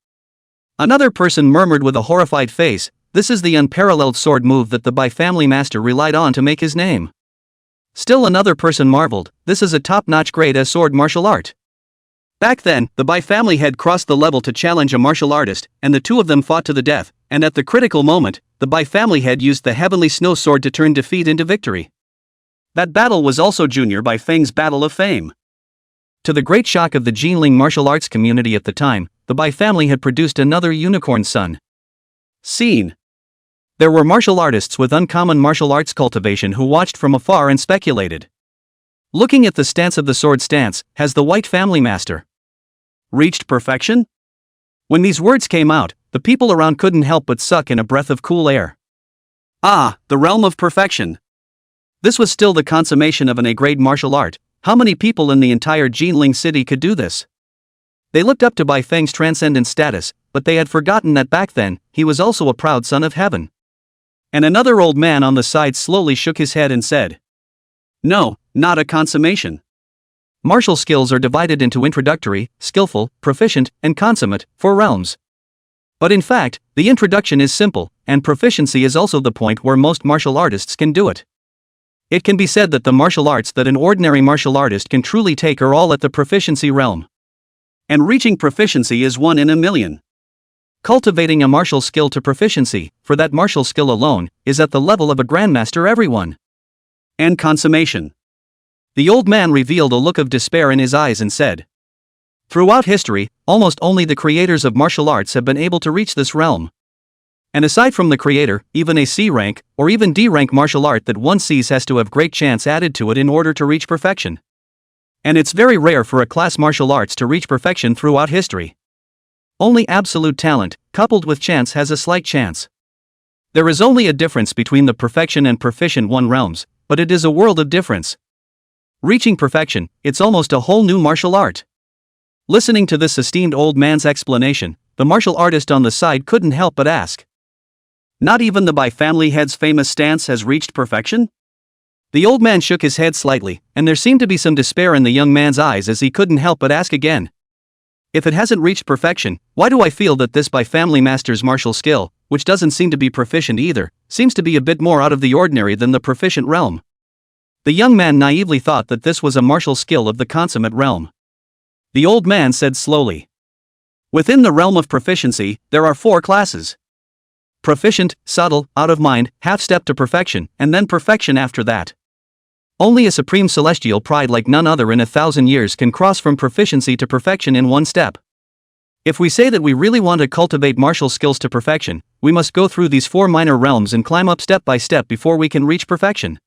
Another person murmured with a horrified face, "This is the unparalleled sword move that the Bai family master relied on to make his name." Still another person marveled, "This is a top-notch grade as sword martial art." Back then, the Bai family had crossed the level to challenge a martial artist, and the two of them fought to the death, and at the critical moment, the Bai family had used the Heavenly Snow Sword to turn defeat into victory. That battle was also Junior Bai Feng's Battle of Fame. To the great shock of the Jinling martial arts community at the time, the Bai family had produced another unicorn son. Scene. There were martial artists with uncommon martial arts cultivation who watched from afar and speculated. Looking at the stance of the sword stance, has the white family master Reached perfection? When these words came out, the people around couldn't help but suck in a breath of cool air. Ah, the realm of perfection. This was still the consummation of an A-grade martial art. How many people in the entire Jinling city could do this? They looked up to Bai Feng's transcendent status, but they had forgotten that back then, he was also a proud son of heaven. And another old man on the side slowly shook his head and said, "No, not a consummation. Martial skills are divided into introductory, skillful, proficient, and consummate, 4 realms. But in fact, the introduction is simple, and proficiency is also the point where most martial artists can do it. It can be said that the martial arts that an ordinary martial artist can truly take are all at the proficiency realm. And reaching proficiency is 1 in a million. Cultivating a martial skill to proficiency, for that martial skill alone, is at the level of a grandmaster everyone. And consummation." The old man revealed a look of despair in his eyes and said, "Throughout history, almost only the creators of martial arts have been able to reach this realm. And aside from the creator, even a C rank, or even D rank martial art that one sees has to have great chance added to it in order to reach perfection. And it's very rare for a class martial arts to reach perfection throughout history. Only absolute talent, coupled with chance, has a slight chance. There is only a difference between the perfection and proficient 1 realms, but it is a world of difference. Reaching perfection, it's almost a whole new martial art." Listening to this esteemed old man's explanation, the martial artist on the side couldn't help but ask, "Not even the Bai family head's famous stance has reached perfection?" The old man shook his head slightly, and there seemed to be some despair in the young man's eyes as he couldn't help but ask again. "If it hasn't reached perfection, why do I feel that this Bai family master's martial skill, which doesn't seem to be proficient either, seems to be a bit more out of the ordinary than the proficient realm?" The young man naively thought that this was a martial skill of the consummate realm. The old man said slowly, "Within the realm of proficiency, there are 4 classes. Proficient, subtle, out of mind, half-step to perfection, and then perfection after that. Only a supreme celestial pride like none other in 1,000 years can cross from proficiency to perfection in 1 step. If we say that we really want to cultivate martial skills to perfection, we must go through these 4 minor realms and climb up step by step before we can reach perfection.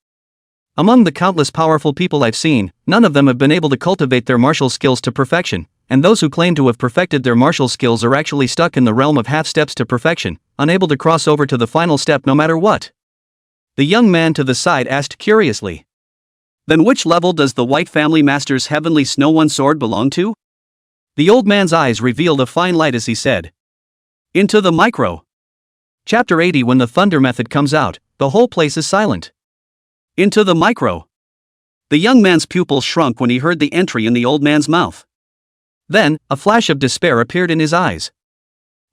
Among the countless powerful people I've seen, none of them have been able to cultivate their martial skills to perfection, and those who claim to have perfected their martial skills are actually stuck in the realm of half steps to perfection, unable to cross over to the final step no matter what." The young man to the side asked curiously, "Then which level does the white family master's heavenly snow one sword belong to?" The old man's eyes revealed a fine light as he said, "Into the micro. Chapter 80. When the thunder method comes out, the whole place is silent." Into the micro. The young man's pupils shrunk when he heard the entry in the old man's mouth. Then, a flash of despair appeared in his eyes.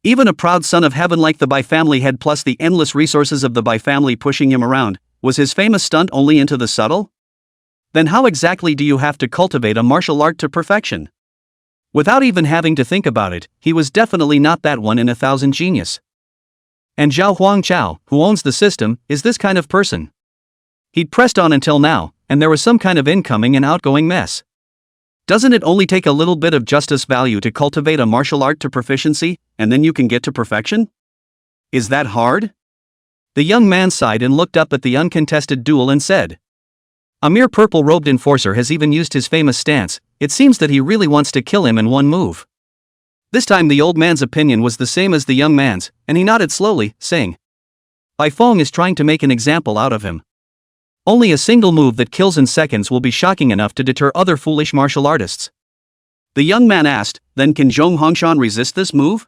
Even a proud son of heaven like the Bai family head plus the endless resources of the Bai family pushing him around, was his famous stunt only into the subtle? Then how exactly do you have to cultivate a martial art to perfection? Without even having to think about it, he was definitely not that 1 in 1,000 genius. And Zhao Huangchao, who owns the system, is this kind of person. He'd pressed on until now, and there was some kind of incoming and outgoing mess. Doesn't it only take a little bit of justice value to cultivate a martial art to proficiency, and then you can get to perfection? Is that hard?" The young man sighed and looked up at the uncontested duel and said, "A mere purple-robed enforcer has even used his famous stance. It seems that he really wants to kill him in 1 move." This time the old man's opinion was the same as the young man's, and he nodded slowly, saying, "Bai Feng is trying to make an example out of him. Only a single move that kills in seconds will be shocking enough to deter other foolish martial artists." The young man asked, "Then can Zhong Hongshan resist this move?"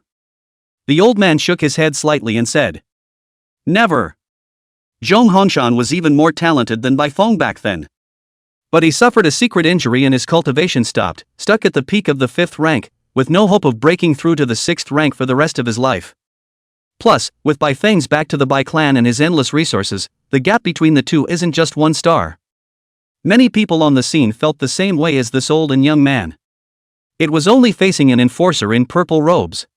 The old man shook his head slightly and said, "Never. Zhong Hongshan was even more talented than Bai Feng back then. But he suffered a secret injury and his cultivation stopped, stuck at the peak of the 5th rank, with no hope of breaking through to the 6th rank for the rest of his life. Plus, with Bai Feng's back to the Bai clan and his endless resources, the gap between the two isn't just 1 star. Many people on the scene felt the same way as this old and young man. It was only facing an enforcer in purple robes.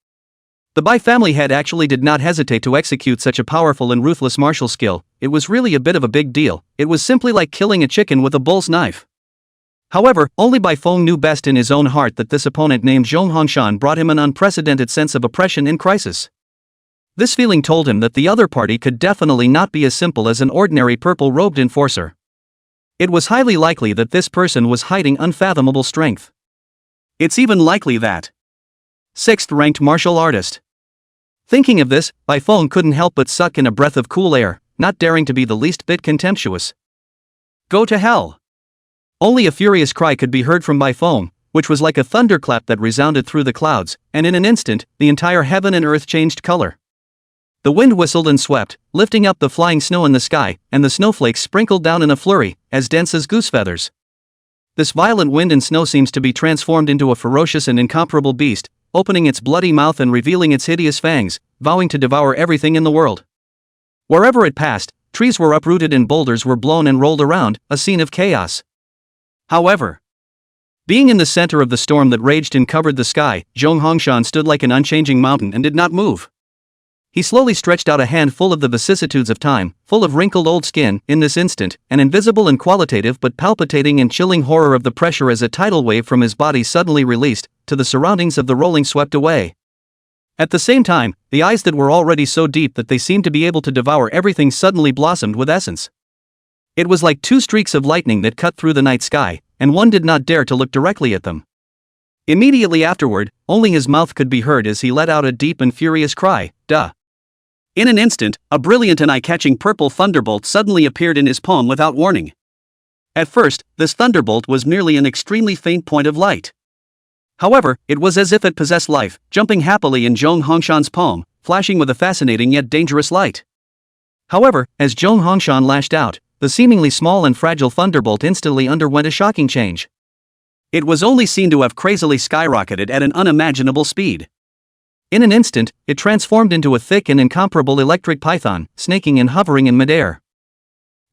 The Bai family head actually did not hesitate to execute such a powerful and ruthless martial skill. It was really a bit of a big deal. It was simply like killing a chicken with a bull's knife. However, only Bai Feng knew best in his own heart that this opponent named Zhong Hongshan brought him an unprecedented sense of oppression in crisis. This feeling told him that the other party could definitely not be as simple as an ordinary purple-robed enforcer. It was highly likely that this person was hiding unfathomable strength. It's even likely that 6th-ranked martial artist. Thinking of this, Bai Feng couldn't help but suck in a breath of cool air, not daring to be the least bit contemptuous. Go to hell! Only a furious cry could be heard from Bai Feng, which was like a thunderclap that resounded through the clouds, and in an instant, the entire heaven and earth changed color. The wind whistled and swept, lifting up the flying snow in the sky, and the snowflakes sprinkled down in a flurry, as dense as goose feathers. This violent wind and snow seems to be transformed into a ferocious and incomparable beast, opening its bloody mouth and revealing its hideous fangs, vowing to devour everything in the world. Wherever it passed, trees were uprooted and boulders were blown and rolled around, a scene of chaos. However, being in the center of the storm that raged and covered the sky, Zhong Hongshan stood like an unchanging mountain and did not move. He slowly stretched out a hand full of the vicissitudes of time, full of wrinkled old skin, in this instant, an invisible and qualitative but palpitating and chilling horror of the pressure as a tidal wave from his body suddenly released, to the surroundings of the rolling swept away. At the same time, the eyes that were already so deep that they seemed to be able to devour everything suddenly blossomed with essence. It was like two streaks of lightning that cut through the night sky, and one did not dare to look directly at them. Immediately afterward, only his mouth could be heard as he let out a deep and furious cry, "Duh!" In an instant, a brilliant and eye-catching purple thunderbolt suddenly appeared in his palm without warning. At first, this thunderbolt was merely an extremely faint point of light. However, it was as if it possessed life, jumping happily in Zhong Hongshan's palm, flashing with a fascinating yet dangerous light. However, as Zhong Hongshan lashed out, the seemingly small and fragile thunderbolt instantly underwent a shocking change. It was only seen to have crazily skyrocketed at an unimaginable speed. In an instant, it transformed into a thick and incomparable electric python, snaking and hovering in midair.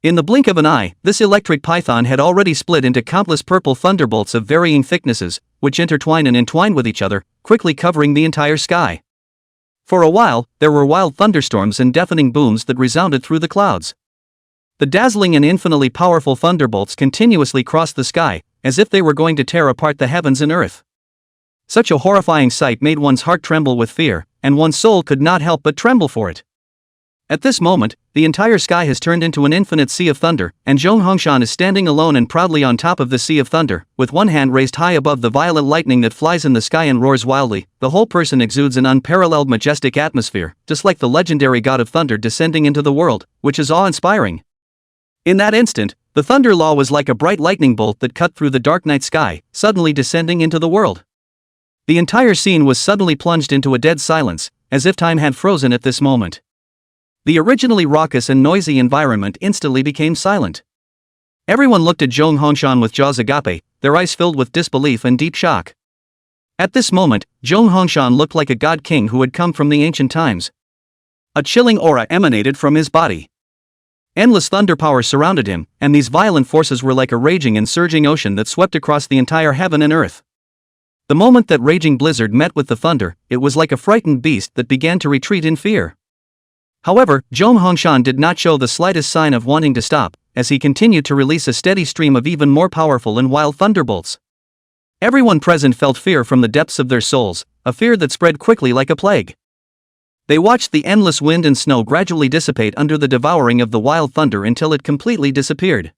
In the blink of an eye, this electric python had already split into countless purple thunderbolts of varying thicknesses, which intertwine and entwine with each other, quickly covering the entire sky. For a while, there were wild thunderstorms and deafening booms that resounded through the clouds. The dazzling and infinitely powerful thunderbolts continuously crossed the sky, as if they were going to tear apart the heavens and earth. Such a horrifying sight made one's heart tremble with fear, and one's soul could not help but tremble for it. At this moment, the entire sky has turned into an infinite sea of thunder, and Zhong Hongshan is standing alone and proudly on top of the sea of thunder, with one hand raised high above the violet lightning that flies in the sky and roars wildly. The whole person exudes an unparalleled majestic atmosphere, just like the legendary god of thunder descending into the world, which is awe-inspiring. In that instant, the thunder law was like a bright lightning bolt that cut through the dark night sky, suddenly descending into the world. The entire scene was suddenly plunged into a dead silence, as if time had frozen at this moment. The originally raucous and noisy environment instantly became silent. Everyone looked at Zhong Hongshan with jaws agape, their eyes filled with disbelief and deep shock. At this moment, Zhong Hongshan looked like a god king who had come from the ancient times. A chilling aura emanated from his body. Endless thunder power surrounded him, and these violent forces were like a raging and surging ocean that swept across the entire heaven and earth. The moment that raging blizzard met with the thunder, it was like a frightened beast that began to retreat in fear. However, Zhong Hongshan did not show the slightest sign of wanting to stop, as he continued to release a steady stream of even more powerful and wild thunderbolts. Everyone present felt fear from the depths of their souls, a fear that spread quickly like a plague. They watched the endless wind and snow gradually dissipate under the devouring of the wild thunder until it completely disappeared.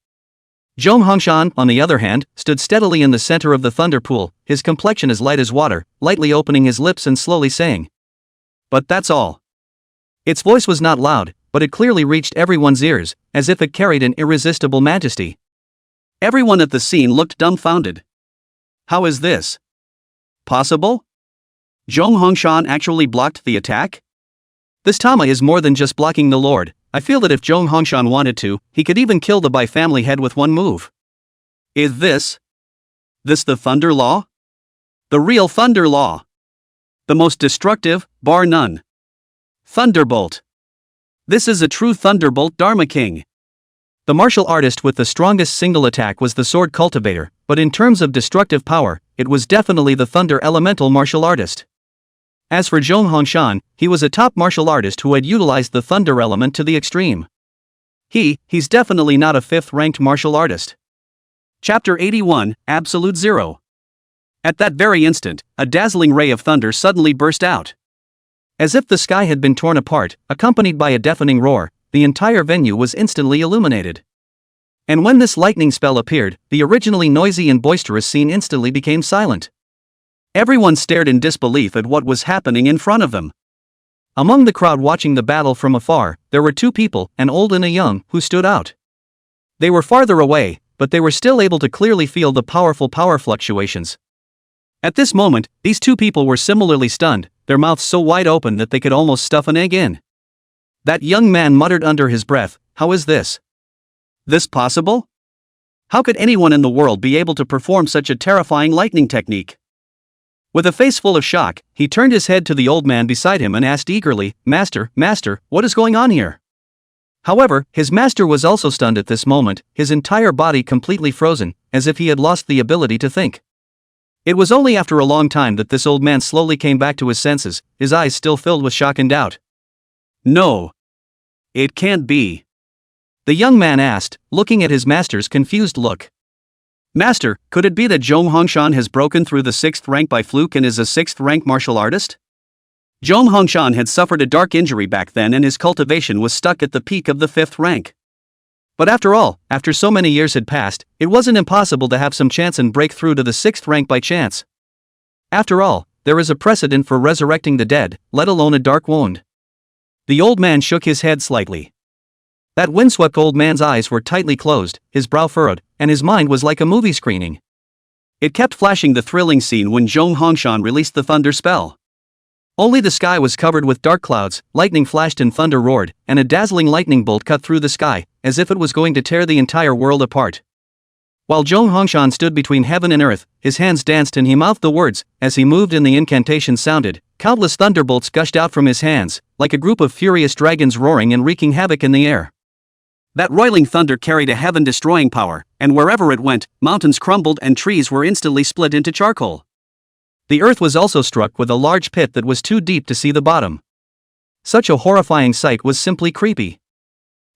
Zhong Hongshan, on the other hand, stood steadily in the center of the thunder pool, his complexion as light as water, lightly opening his lips and slowly saying, "But that's all." Its voice was not loud, but it clearly reached everyone's ears, as if it carried an irresistible majesty. Everyone at the scene looked dumbfounded. How is this possible? Zhong Hongshan actually blocked the attack? This Tama is more than just blocking the Lord. I feel that if Zhong Hongshan wanted to, he could even kill the Bai family head with one move. Is this the Thunder Law? The real Thunder Law. The most destructive, bar none. Thunderbolt. This is a true Thunderbolt Dharma King. The martial artist with the strongest single attack was the Sword Cultivator, but in terms of destructive power, it was definitely the Thunder Elemental martial artist. As for Zhong Hongshan, he was a top martial artist who had utilized the thunder element to the extreme. He's definitely not a 5th-ranked martial artist. Chapter 81, Absolute Zero. At that very instant, a dazzling ray of thunder suddenly burst out. As if the sky had been torn apart, accompanied by a deafening roar, the entire venue was instantly illuminated. And when this lightning spell appeared, the originally noisy and boisterous scene instantly became silent. Everyone stared in disbelief at what was happening in front of them. Among the crowd watching the battle from afar, there were two people, an old and a young, who stood out. They were farther away, but they were still able to clearly feel the powerful power fluctuations. At this moment, these two people were similarly stunned, their mouths so wide open that they could almost stuff an egg in. That young man muttered under his breath, "How is this? This possible? How could anyone in the world be able to perform such a terrifying lightning technique?" With a face full of shock, he turned his head to the old man beside him and asked eagerly, Master, what is going on here?" However, his master was also stunned at this moment, his entire body completely frozen, as if he had lost the ability to think. It was only after a long time that this old man slowly came back to his senses, his eyes still filled with shock and doubt. "No. It can't be," the young man asked, looking at his master's confused look. "Master, could it be that Zhong Hongshan has broken through the 6th rank by fluke and is a 6th rank martial artist?" Zhong Hongshan had suffered a dark injury back then and his cultivation was stuck at the peak of the 5th rank. But after all, after so many years had passed, it wasn't impossible to have some chance and break through to the 6th rank by chance. After all, there is a precedent for resurrecting the dead, let alone a dark wound. The old man shook his head slightly. That windswept old man's eyes were tightly closed, his brow furrowed, and his mind was like a movie screening. It kept flashing the thrilling scene when Zhong Hongshan released the thunder spell. Only the sky was covered with dark clouds, lightning flashed and thunder roared, and a dazzling lightning bolt cut through the sky, as if it was going to tear the entire world apart. While Zhong Hongshan stood between heaven and earth, his hands danced and he mouthed the words, as he moved and the incantation sounded, countless thunderbolts gushed out from his hands, like a group of furious dragons roaring and wreaking havoc in the air. That roiling thunder carried a heaven-destroying power, and wherever it went, mountains crumbled and trees were instantly split into charcoal. The earth was also struck with a large pit that was too deep to see the bottom. Such a horrifying sight was simply creepy.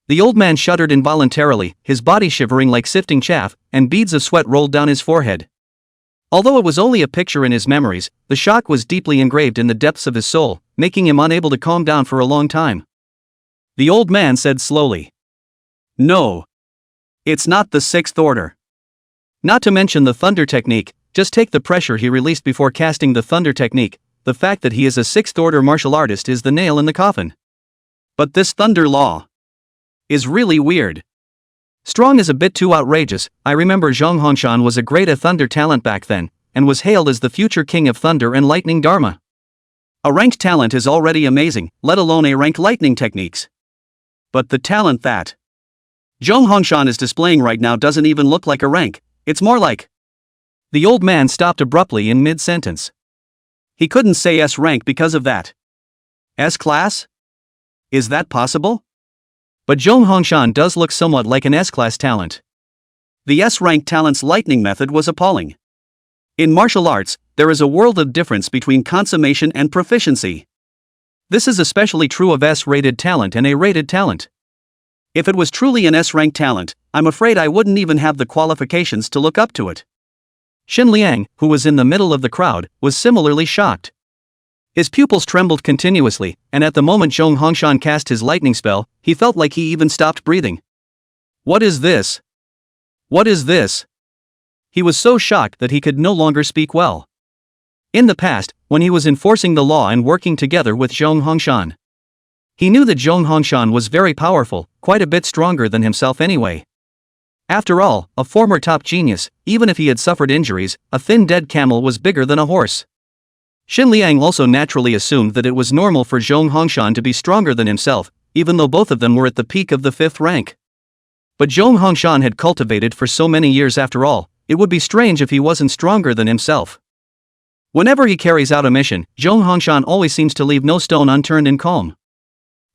The old man shuddered involuntarily, his body shivering like sifting chaff, and beads of sweat rolled down his forehead. Although it was only a picture in his memories, the shock was deeply engraved in the depths of his soul, making him unable to calm down for a long time. The old man said slowly, "No. It's not the 6th order. Not to mention the thunder technique, just take the pressure he released before casting the thunder technique, the fact that he is a 6th order martial artist is the nail in the coffin. But this thunder law is really weird. Strong is a bit too outrageous. I remember Zhong Hongshan was a great thunder talent back then, and was hailed as the future king of thunder and lightning dharma. A ranked talent is already amazing, let alone a ranked lightning techniques. But the talent that Zhong Hongshan is displaying right now doesn't even look like a rank, it's more like..." The old man stopped abruptly in mid-sentence. He couldn't say S rank because of that. S class? Is that possible? But Zhong Hongshan does look somewhat like an S-class talent. The S-rank talent's lightning method was appalling. In martial arts, there is a world of difference between consummation and proficiency. This is especially true of S-rated talent and A-rated talent. If it was truly an S-rank talent, I'm afraid I wouldn't even have the qualifications to look up to it. Xin Liang, who was in the middle of the crowd, was similarly shocked. His pupils trembled continuously, and at the moment Zhong Hongshan cast his lightning spell, he felt like he even stopped breathing. "What is this? What is this?" He was so shocked that he could no longer speak well. In the past, when he was enforcing the law and working together with Zhong Hongshan, he knew that Zhong Hongshan was very powerful, quite a bit stronger than himself anyway. After all, a former top genius, even if he had suffered injuries, a thin dead camel was bigger than a horse. Xin Liang also naturally assumed that it was normal for Zhong Hongshan to be stronger than himself, even though both of them were at the peak of the 5th rank. But Zhong Hongshan had cultivated for so many years after all, it would be strange if he wasn't stronger than himself. Whenever he carries out a mission, Zhong Hongshan always seems to leave no stone unturned and calm.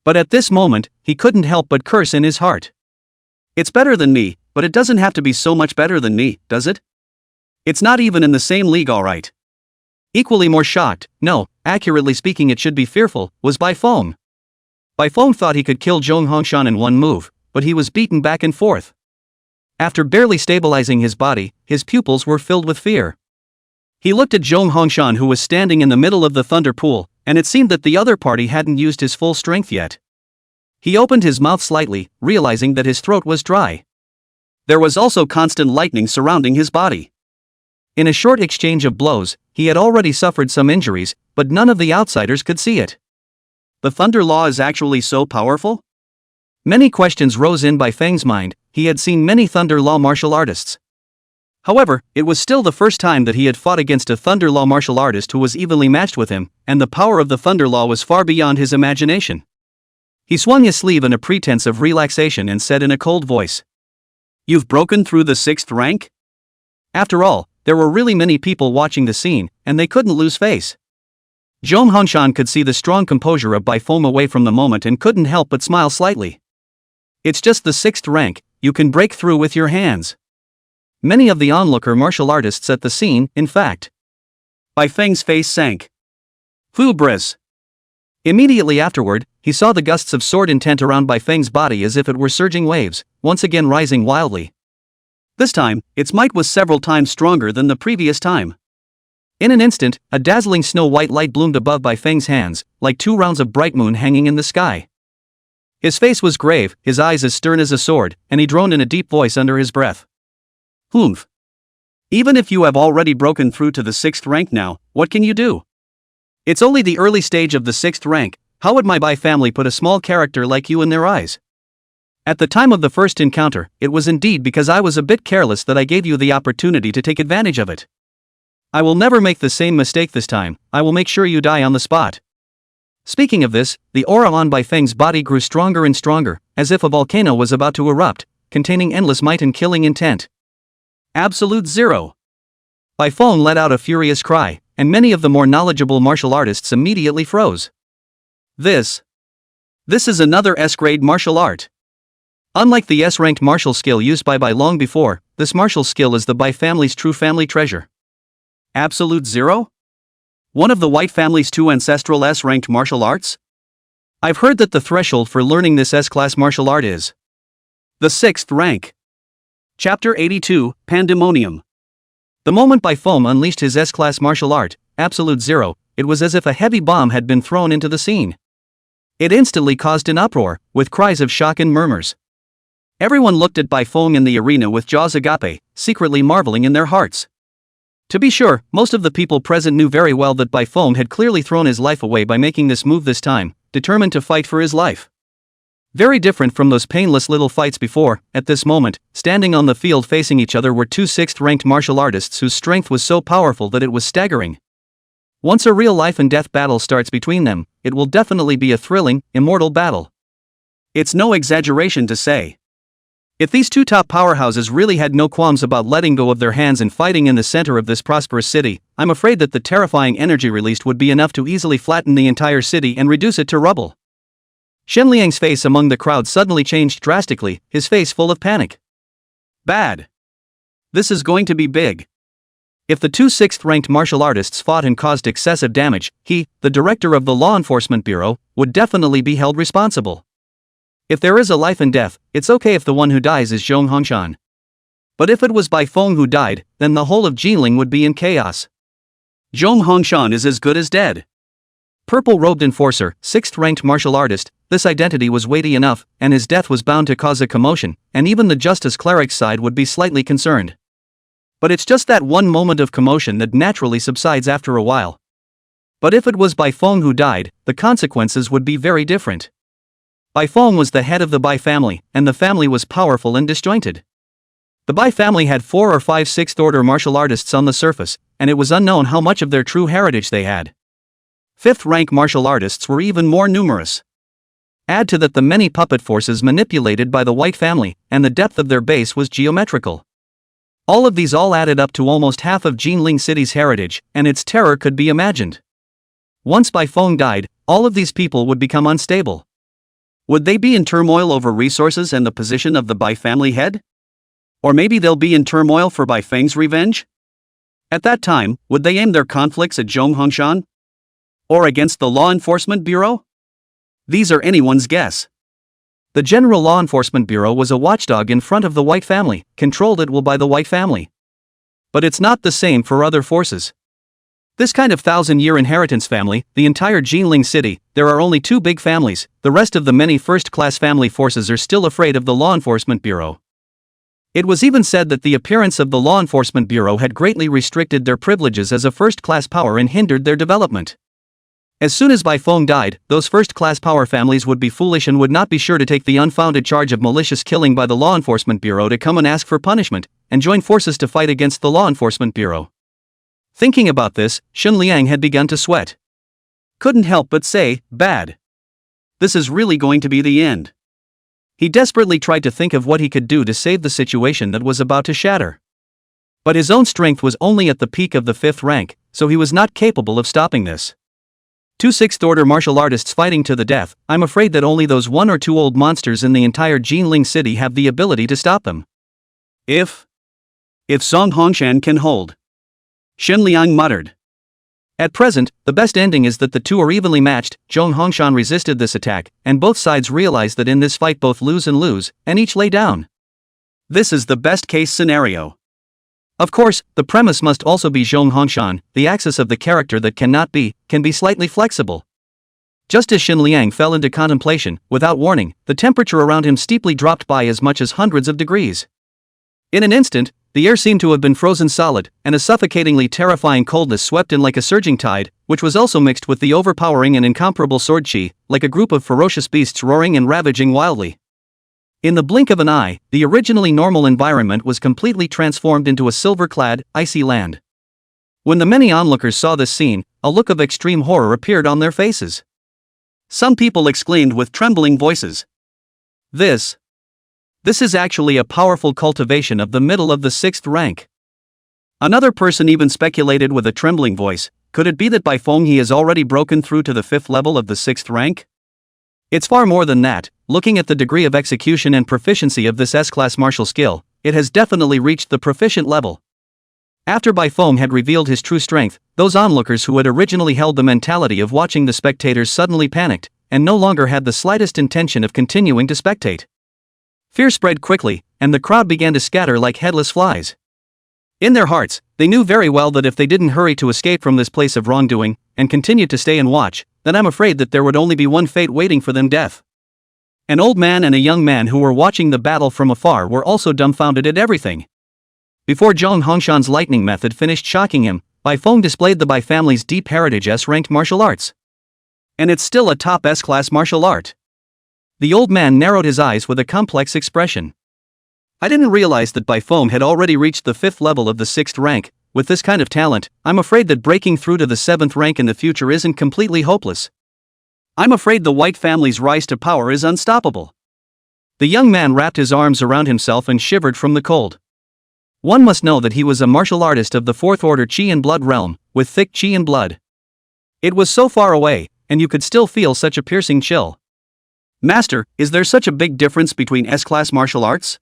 But at this moment, he couldn't help but curse in his heart. "It's better than me, but it doesn't have to be so much better than me, does it? It's not even in the same league, alright." Equally more shocked, no, accurately speaking it should be fearful, was Bai Feng. Bai Feng thought he could kill Zhong Hongshan in one move, but he was beaten back and forth. After barely stabilizing his body, his pupils were filled with fear. He looked at Zhong Hongshan, who was standing in the middle of the thunder pool, and it seemed that the other party hadn't used his full strength yet. He opened his mouth slightly, realizing that his throat was dry. There was also constant lightning surrounding his body. In a short exchange of blows, he had already suffered some injuries, but none of the outsiders could see it. The Thunder Law is actually so powerful? Many questions rose in Bai Feng's mind. He had seen many Thunder Law martial artists. However, it was still the first time that he had fought against a Thunder Law martial artist who was evenly matched with him, and the power of the Thunder Law was far beyond his imagination. He swung his sleeve in a pretense of relaxation and said in a cold voice, "You've broken through the 6th rank?" After all, there were really many people watching the scene, and they couldn't lose face. Zhong Hongshan could see the strong composure of Bai Feng away from the moment and couldn't help but smile slightly. "It's just the 6th rank, you can break through with your hands." Many of the onlooker martial artists at the scene, in fact. Bai Feng's face sank. Hubris. Immediately afterward, he saw the gusts of sword intent around Bai Feng's body as if it were surging waves, once again rising wildly. This time, its might was several times stronger than the previous time. In an instant, a dazzling snow-white light bloomed above Bai Feng's hands, like 2 rounds of bright moon hanging in the sky. His face was grave, his eyes as stern as a sword, and he droned in a deep voice under his breath. "Humph. Even if you have already broken through to the 6th rank now, what can you do? It's only the early stage of the 6th rank. How would my Bai family put a small character like you in their eyes? At the time of the first encounter, it was indeed because I was a bit careless that I gave you the opportunity to take advantage of it. I will never make the same mistake this time. I will make sure you die on the spot." Speaking of this, the aura on Bai Feng's body grew stronger and stronger, as if a volcano was about to erupt, containing endless might and killing intent. Absolute zero. Bai Feng let out a furious cry, and many of the more knowledgeable martial artists immediately froze. This is another S-grade martial art. Unlike the S-ranked martial skill used by Bai long before, this martial skill is the Bai family's true family treasure. Absolute zero? One of the White family's 2 ancestral S-ranked martial arts? I've heard that the threshold for learning this S-class martial art is the 6th rank. Chapter 82, Pandemonium. The moment Bai Feng unleashed his S-class martial art, Absolute Zero, it was as if a heavy bomb had been thrown into the scene. It instantly caused an uproar, with cries of shock and murmurs. Everyone looked at Bai Feng in the arena with jaws agape, secretly marveling in their hearts. To be sure, most of the people present knew very well that Bai Feng had clearly thrown his life away by making this move this time, determined to fight for his life. Very different from those painless little fights before. At this moment, standing on the field facing each other were 2 6th-ranked martial artists whose strength was so powerful that it was staggering. Once a real life and death battle starts between them, it will definitely be a thrilling, immortal battle. It's no exaggeration to say. If these 2 top powerhouses really had no qualms about letting go of their hands and fighting in the center of this prosperous city, I'm afraid that the terrifying energy released would be enough to easily flatten the entire city and reduce it to rubble. Shen Liang's face among the crowd suddenly changed drastically, his face full of panic. Bad. This is going to be big. If the 2 6th-ranked martial artists fought and caused excessive damage, he, the director of the Law Enforcement Bureau, would definitely be held responsible. If there is a life and death, it's okay if the one who dies is Zhong Hongshan. But if it was Bai Feng who died, then the whole of Jinling would be in chaos. Zhong Hongshan is as good as dead. Purple-robed enforcer, 6th-ranked martial artist, this identity was weighty enough, and his death was bound to cause a commotion, and even the Justice Cleric's side would be slightly concerned. But it's just that one moment of commotion that naturally subsides after a while. But if it was Bai Feng who died, the consequences would be very different. Bai Feng was the head of the Bai family, and the family was powerful and disjointed. The Bai family had 4 or 5 6th-order martial artists on the surface, and it was unknown how much of their true heritage they had. 5th-rank martial artists were even more numerous. Add to that the many puppet forces manipulated by the White family, and the depth of their base was geometrical. All of these all added up to almost half of Jinling City's heritage, and its terror could be imagined. Once Bai Feng died, all of these people would become unstable. Would they be in turmoil over resources and the position of the Bai family head? Or maybe they'll be in turmoil for Bai Feng's revenge? At that time, would they aim their conflicts at Zhong Hongshan? Or against the Law Enforcement Bureau? These are anyone's guess. The General Law Enforcement Bureau was a watchdog in front of the White family, controlled it will by the White family. But it's not the same for other forces. This kind of 1,000-year inheritance family, the entire Jinling city, there are only 2 big families, the rest of the many first-class family forces are still afraid of the Law Enforcement Bureau. It was even said that the appearance of the Law Enforcement Bureau had greatly restricted their privileges as a first-class power and hindered their development. As soon as Bai Feng died, those first-class power families would be foolish and would not be sure to take the unfounded charge of malicious killing by the Law Enforcement Bureau to come and ask for punishment, and join forces to fight against the Law Enforcement Bureau. Thinking about this, Shun Liang had begun to sweat. Couldn't help but say, bad. This is really going to be the end. He desperately tried to think of what he could do to save the situation that was about to shatter. But his own strength was only at the peak of the 5th rank, so he was not capable of stopping this. 2 6th-order martial artists fighting to the death, I'm afraid that only those 1 or 2 old monsters in the entire Jinling city have the ability to stop them. If Song Hongshan can hold. Shen Liang muttered. At present, the best ending is that the 2 are evenly matched. Zhong Hongshan resisted this attack, and both sides realized that in this fight both lose, and each lay down. This is the best-case scenario. Of course, the premise must also be Zhong Hongshan, the axis of the character that can be slightly flexible. Just as Shen Liang fell into contemplation, without warning, the temperature around him steeply dropped by as much as hundreds of degrees. In an instant, the air seemed to have been frozen solid, and a suffocatingly terrifying coldness swept in like a surging tide, which was also mixed with the overpowering and incomparable sword chi, like a group of ferocious beasts roaring and ravaging wildly. In the blink of an eye, the originally normal environment was completely transformed into a silver-clad, icy land. When the many onlookers saw this scene, a look of extreme horror appeared on their faces. Some people exclaimed with trembling voices. This is actually a powerful cultivation of the middle of the 6th rank. Another person even speculated with a trembling voice, could it be that Bai Feng he has already broken through to the 5th level of the 6th rank? It's far more than that. Looking at the degree of execution and proficiency of this S-class martial skill, it has definitely reached the proficient level. After Bai Feng had revealed his true strength, those onlookers who had originally held the mentality of watching the spectators suddenly panicked, and no longer had the slightest intention of continuing to spectate. Fear spread quickly, and the crowd began to scatter like headless flies. In their hearts, they knew very well that if they didn't hurry to escape from this place of wrongdoing, and continued to stay and watch, then I'm afraid that there would only be one fate waiting for them: death. An old man and a young man who were watching the battle from afar were also dumbfounded at everything. Before Zhong Hongshan's lightning method finished shocking him, Bai Feng displayed the Bai family's deep heritage S-ranked martial arts. And it's still a top S-class martial art. The old man narrowed his eyes with a complex expression. I didn't realize that Bai Feng had already reached the 5th level of the 6th rank. With this kind of talent, I'm afraid that breaking through to the 7th rank in the future isn't completely hopeless. I'm afraid the White family's rise to power is unstoppable. The young man wrapped his arms around himself and shivered from the cold. One must know that he was a martial artist of the 4th order Qi and Blood realm, with thick Qi and Blood. It was so far away, and you could still feel such a piercing chill. Master, is there such a big difference between S-class martial arts?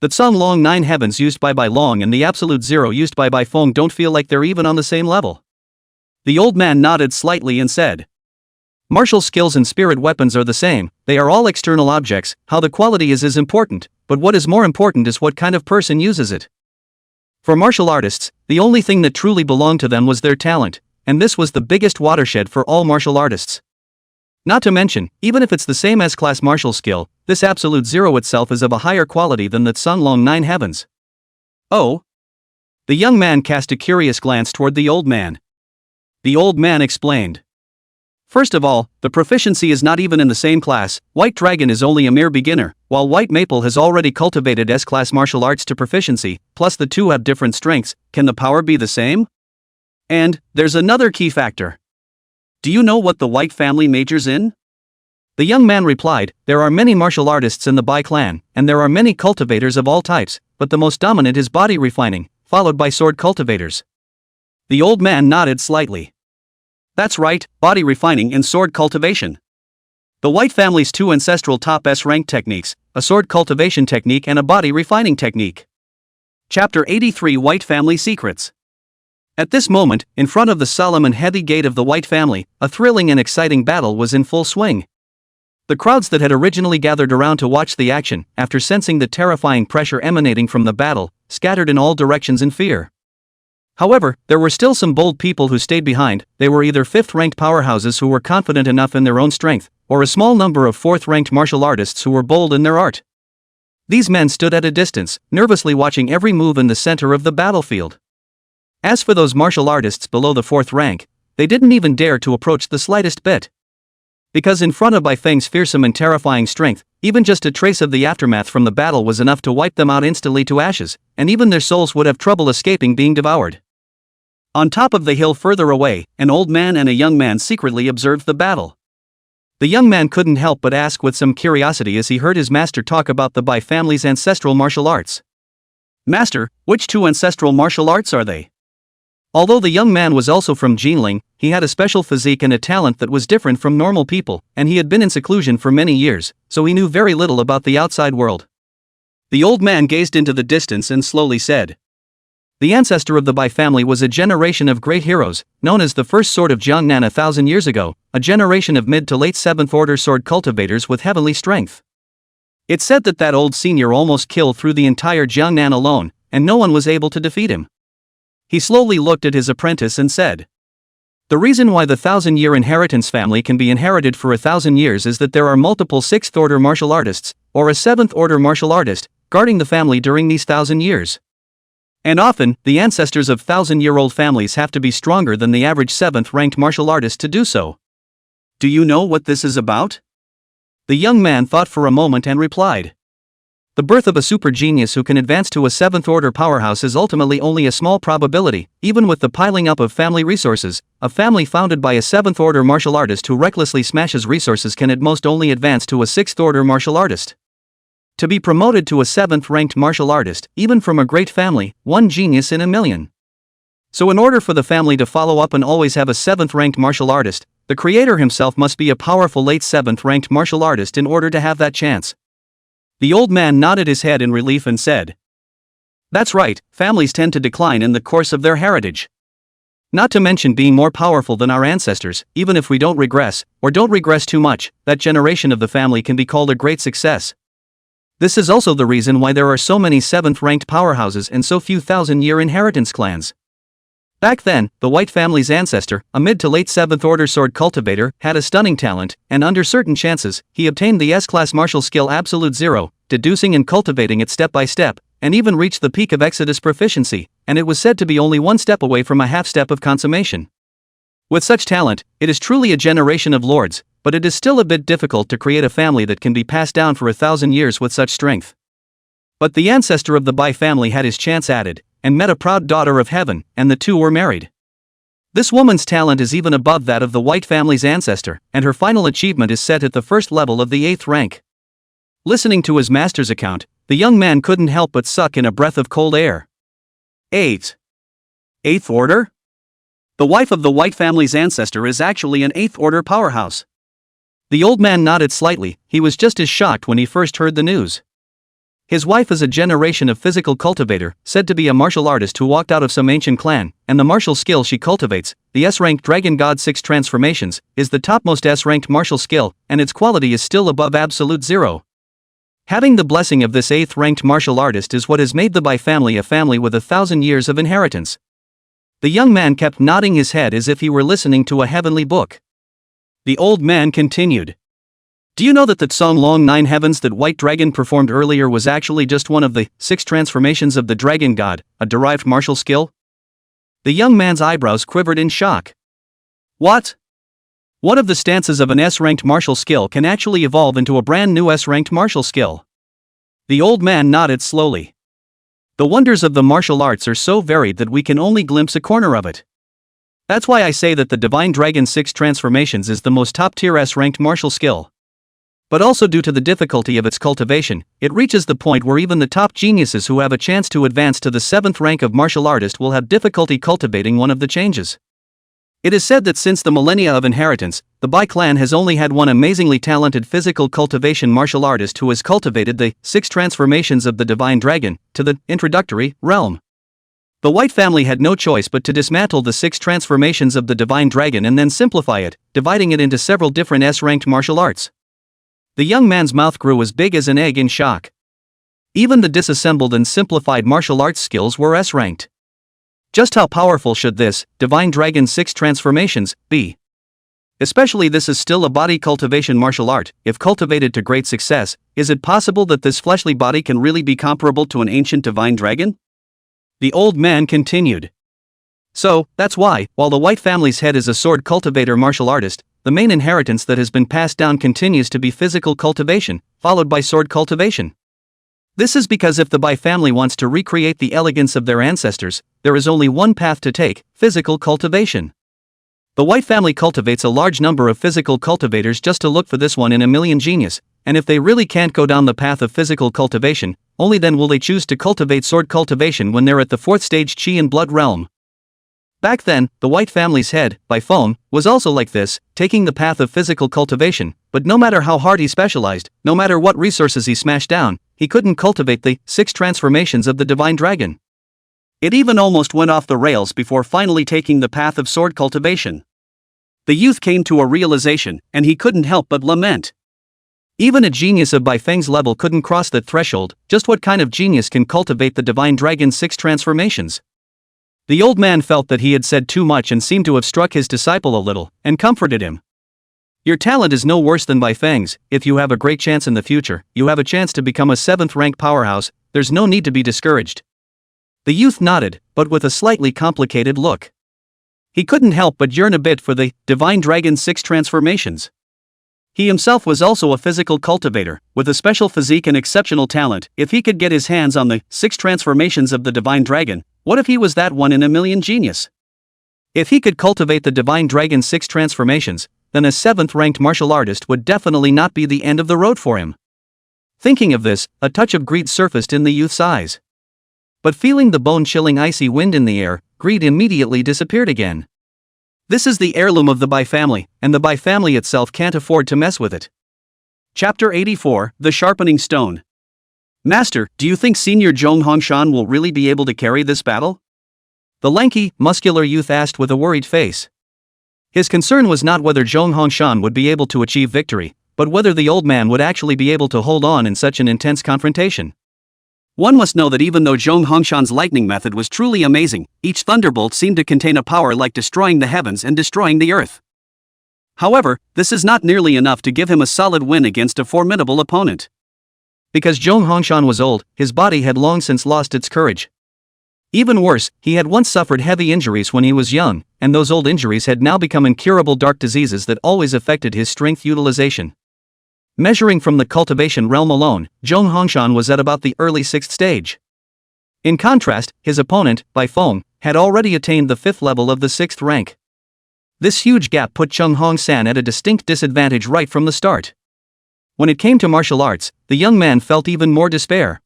The Sun Long 9 heavens used by Bai Long and the Absolute Zero used by Bai Feng don't feel like they're even on the same level. The old man nodded slightly and said, martial skills and spirit weapons are the same, they are all external objects, how the quality is important, but what is more important is what kind of person uses it. For martial artists, the only thing that truly belonged to them was their talent, and this was the biggest watershed for all martial artists. Not to mention, even if it's the same S-class martial skill, this Absolute Zero itself is of a higher quality than that Sun Long 9 heavens. Oh? The young man cast a curious glance toward the old man. The old man explained. First of all, the proficiency is not even in the same class. White Dragon is only a mere beginner, while White Maple has already cultivated S-class martial arts to proficiency, plus the two have different strengths. Can the power be the same? And there's another key factor. Do you know what the White family majors in? The young man replied, there are many martial artists in the Bai clan, and there are many cultivators of all types, but the most dominant is body refining, followed by sword cultivators. The old man nodded slightly. That's right, body refining and sword cultivation. The White family's 2 ancestral top S-rank techniques, a sword cultivation technique and a body refining technique. Chapter 83 White Family Secrets. At this moment, in front of the solemn and heavy gate of the White family, a thrilling and exciting battle was in full swing. The crowds that had originally gathered around to watch the action, after sensing the terrifying pressure emanating from the battle, scattered in all directions in fear. However, there were still some bold people who stayed behind. They were either fifth-ranked powerhouses who were confident enough in their own strength, or a small number of fourth-ranked martial artists who were bold in their art. These men stood at a distance, nervously watching every move in the center of the battlefield. As for those martial artists below the fourth rank, they didn't even dare to approach the slightest bit. Because in front of Bai Feng's fearsome and terrifying strength, even just a trace of the aftermath from the battle was enough to wipe them out instantly to ashes, and even their souls would have trouble escaping being devoured. On top of the hill further away, an old man and a young man secretly observed the battle. The young man couldn't help but ask with some curiosity as he heard his master talk about the Bai family's ancestral martial arts. "Master, which two ancestral martial arts are they?" Although the young man was also from Jinling, he had a special physique and a talent that was different from normal people, and he had been in seclusion for many years, so he knew very little about the outside world. The old man gazed into the distance and slowly said, "The ancestor of the Bai family was a generation of great heroes, known as the first sword of Jiangnan 1,000 years ago, a generation of mid to late 7th order sword cultivators with heavenly strength. It's said that that old senior almost killed through the entire Jiangnan alone, and no one was able to defeat him." He slowly looked at his apprentice and said, "The reason why the 1,000-year inheritance family can be inherited for 1,000 years is that there are multiple 6th order martial artists, or a 7th order martial artist, guarding the family during these 1,000 years. And often, the ancestors of 1,000-year-old families have to be stronger than the average 7th-ranked martial artist to do so. Do you know what this is about?" The young man thought for a moment and replied, "The birth of a super genius who can advance to a 7th order powerhouse is ultimately only a small probability. Even with the piling up of family resources, a family founded by a 7th order martial artist who recklessly smashes resources can at most only advance to a 6th order martial artist. To be promoted to a 7th-ranked martial artist, even from a great family, one genius in a million. So in order for the family to follow up and always have a 7th-ranked martial artist, the creator himself must be a powerful late 7th-ranked martial artist in order to have that chance." The old man nodded his head in relief and said, "That's right, families tend to decline in the course of their heritage. Not to mention being more powerful than our ancestors, even if we don't regress, or don't regress too much, that generation of the family can be called a great success. This is also the reason why there are so many 7th-ranked powerhouses and so few 1,000-year inheritance clans. Back then, the White family's ancestor, a mid to late 7th order sword cultivator, had a stunning talent, and under certain chances, he obtained the S-class martial skill Absolute Zero, deducing and cultivating it step by step, and even reached the peak of Exodus proficiency, and it was said to be only one step away from a half-step of consummation. With such talent, it is truly a generation of lords, but it is still a bit difficult to create a family that can be passed down for 1,000 years with such strength. But the ancestor of the Bai family had his chance added, and met a proud daughter of heaven, and the two were married. This woman's talent is even above that of the White family's ancestor, and her final achievement is set at the first level of the 8th rank." Listening to his master's account, the young man couldn't help but suck in a breath of cold air. 8th order? The wife of the White family's ancestor is actually an 8th order powerhouse. The old man nodded slightly. He was just as shocked when he first heard the news. His wife is a generation of physical cultivator, said to be a martial artist who walked out of some ancient clan, and the martial skill she cultivates, the S-ranked Dragon God 6 transformations, is the topmost S-ranked martial skill, and its quality is still above Absolute Zero. Having the blessing of this 8th-ranked martial artist is what has made the Bai family a family with 1,000 years of inheritance. The young man kept nodding his head as if he were listening to a heavenly book. The old man continued, "Do you know that the song Long Nine Heavens that White Dragon performed earlier was actually just one of the 6 transformations of the Dragon God, a derived martial skill?" The young man's eyebrows quivered in shock. "What? One of the stances of an S-ranked martial skill can actually evolve into a brand new S-ranked martial skill?" The old man nodded slowly. "The wonders of the martial arts are so varied that we can only glimpse a corner of it. That's why I say that the Divine Dragon 6 transformations is the most top-tier S-ranked martial skill. But also due to the difficulty of its cultivation, it reaches the point where even the top geniuses who have a chance to advance to the 7th rank of martial artist will have difficulty cultivating one of the changes. It is said that since the millennia of inheritance, the Bai clan has only had one amazingly talented physical cultivation martial artist who has cultivated the 6 transformations of the Divine Dragon to the introductory realm. The White family had no choice but to dismantle the 6 transformations of the Divine Dragon and then simplify it, dividing it into several different S-ranked martial arts. The young man's mouth grew as big as an egg in shock. Even the disassembled and simplified martial arts skills were S-ranked. Just how powerful should this, Divine Dragon 6 transformations, be? Especially this is still a body cultivation martial art. If cultivated to great success, is it possible that this fleshly body can really be comparable to an ancient divine dragon? The old man continued. So, that's why, while the White family's head is a sword cultivator martial artist, the main inheritance that has been passed down continues to be physical cultivation, followed by sword cultivation. This is because if the Bai family wants to recreate the elegance of their ancestors, there is only one path to take: physical cultivation. The White family cultivates a large number of physical cultivators just to look for this one in a million genius, and if they really can't go down the path of physical cultivation, only then will they choose to cultivate sword cultivation when they're at the 4th stage Qi and Blood realm. Back then, the White family's head, Bai Feng, was also like this, taking the path of physical cultivation, but no matter how hard he specialized, no matter what resources he smashed down, he couldn't cultivate the 6 transformations of the Divine Dragon. It even almost went off the rails before finally taking the path of sword cultivation. The youth came to a realization, and he couldn't help but lament. Even a genius of Bai Feng's level couldn't cross that threshold. Just what kind of genius can cultivate the Divine Dragon's 6 transformations? The old man felt that he had said too much and seemed to have struck his disciple a little, and comforted him. Your talent is no worse than Bai Feng's. If you have a great chance in the future, you have a chance to become a 7th rank powerhouse. There's no need to be discouraged. The youth nodded, but with a slightly complicated look. He couldn't help but yearn a bit for the Divine Dragon's 6 transformations. He himself was also a physical cultivator, with a special physique and exceptional talent. If he could get his hands on the 6 transformations of the Divine Dragon, what if he was that one in a million genius? If he could cultivate the Divine Dragon's 6 transformations, then a 7th ranked martial artist would definitely not be the end of the road for him. Thinking of this, a touch of greed surfaced in the youth's eyes. But feeling the bone-chilling icy wind in the air, greed immediately disappeared again. This is the heirloom of the Bai family, and the Bai family itself can't afford to mess with it. Chapter 84, The Sharpening Stone. Master, do you think Senior Zhong Hongshan will really be able to carry this battle? The lanky, muscular youth asked with a worried face. His concern was not whether Zhong Hongshan would be able to achieve victory, but whether the old man would actually be able to hold on in such an intense confrontation. One must know that even though Zhong Hongshan's lightning method was truly amazing, each thunderbolt seemed to contain a power like destroying the heavens and destroying the earth. However, this is not nearly enough to give him a solid win against a formidable opponent. Because Zhong Hongshan was old, his body had long since lost its courage. Even worse, he had once suffered heavy injuries when he was young, and those old injuries had now become incurable dark diseases that always affected his strength utilization. Measuring from the cultivation realm alone, Zhong Hongshan was at about the early 6th stage. In contrast, his opponent, Bai Feng, had already attained the 5th level of the 6th rank. This huge gap put Zhong Hongshan at a distinct disadvantage right from the start. When it came to martial arts, the young man felt even more despair.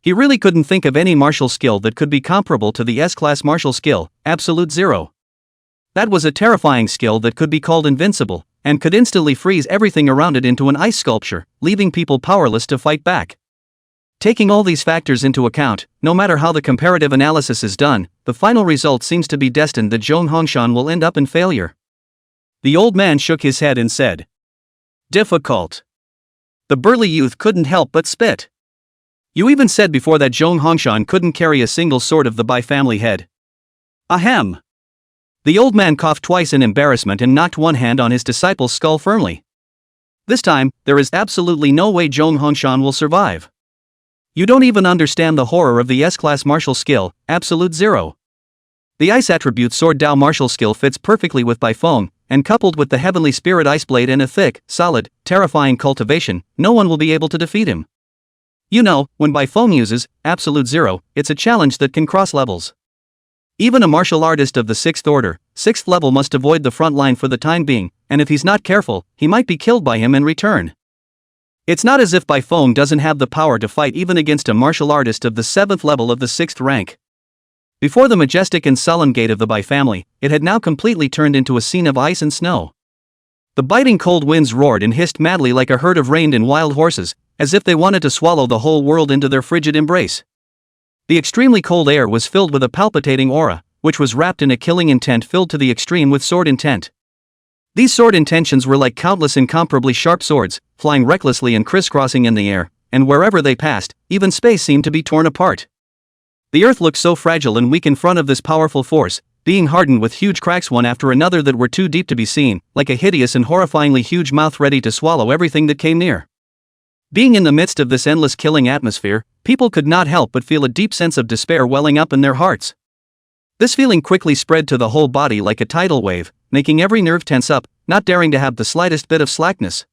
He really couldn't think of any martial skill that could be comparable to the S-class martial skill, Absolute Zero. That was a terrifying skill that could be called invincible, and could instantly freeze everything around it into an ice sculpture, leaving people powerless to fight back. Taking all these factors into account, no matter how the comparative analysis is done, the final result seems to be destined that Zhong Hongshan will end up in failure. The old man shook his head and said, "Difficult." The burly youth couldn't help but spit. "You even said before that Zhong Hongshan couldn't carry a single sword of the Bai family head." "Ahem." The old man coughed twice in embarrassment and knocked one hand on his disciple's skull firmly. "This time, there is absolutely no way Zhong Hongshan will survive. You don't even understand the horror of the S-class martial skill, Absolute Zero. The ice attribute Sword Dao martial skill fits perfectly with Bai Feng, and coupled with the Heavenly Spirit Ice Blade and a thick, solid, terrifying cultivation, no one will be able to defeat him. You know, when Bai Feng uses Absolute Zero, it's a challenge that can cross levels. Even a martial artist of the 6th order, 6th level must avoid the front line for the time being, and if he's not careful, he might be killed by him in return. It's not as if Bai Feng doesn't have the power to fight even against a martial artist of the 7th level of the 6th rank. Before the majestic and solemn gate of the Bai family, it had now completely turned into a scene of ice and snow. The biting cold winds roared and hissed madly like a herd of reined and wild horses, as if they wanted to swallow the whole world into their frigid embrace. The extremely cold air was filled with a palpitating aura, which was wrapped in a killing intent filled to the extreme with sword intent. These sword intentions were like countless incomparably sharp swords, flying recklessly and crisscrossing in the air, and wherever they passed, even space seemed to be torn apart. The earth looked so fragile and weak in front of this powerful force, being hardened with huge cracks one after another that were too deep to be seen, like a hideous and horrifyingly huge mouth ready to swallow everything that came near. Being in the midst of this endless killing atmosphere, people could not help but feel a deep sense of despair welling up in their hearts. This feeling quickly spread to the whole body like a tidal wave, making every nerve tense up, not daring to have the slightest bit of slackness.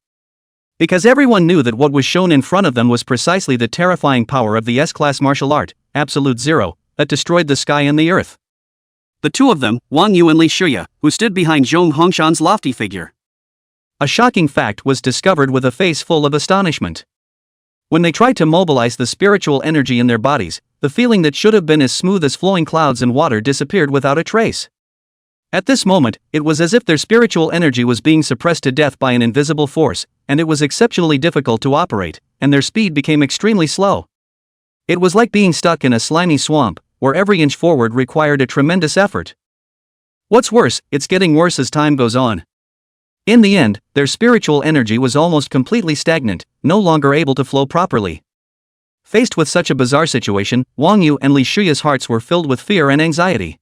Because everyone knew that what was shown in front of them was precisely the terrifying power of the S-class martial art, Absolute Zero, that destroyed the sky and the earth. The two of them, Wang Yu and Li Shuya, who stood behind Zhong Hongshan's lofty figure. A shocking fact was discovered with a face full of astonishment. When they tried to mobilize the spiritual energy in their bodies, the feeling that should have been as smooth as flowing clouds and water disappeared without a trace. At this moment, it was as if their spiritual energy was being suppressed to death by an invisible force, and it was exceptionally difficult to operate, and their speed became extremely slow. It was like being stuck in a slimy swamp, where every inch forward required a tremendous effort. What's worse, it's getting worse as time goes on. In the end, their spiritual energy was almost completely stagnant, no longer able to flow properly. Faced with such a bizarre situation, Wang Yu and Li Shuya's hearts were filled with fear and anxiety.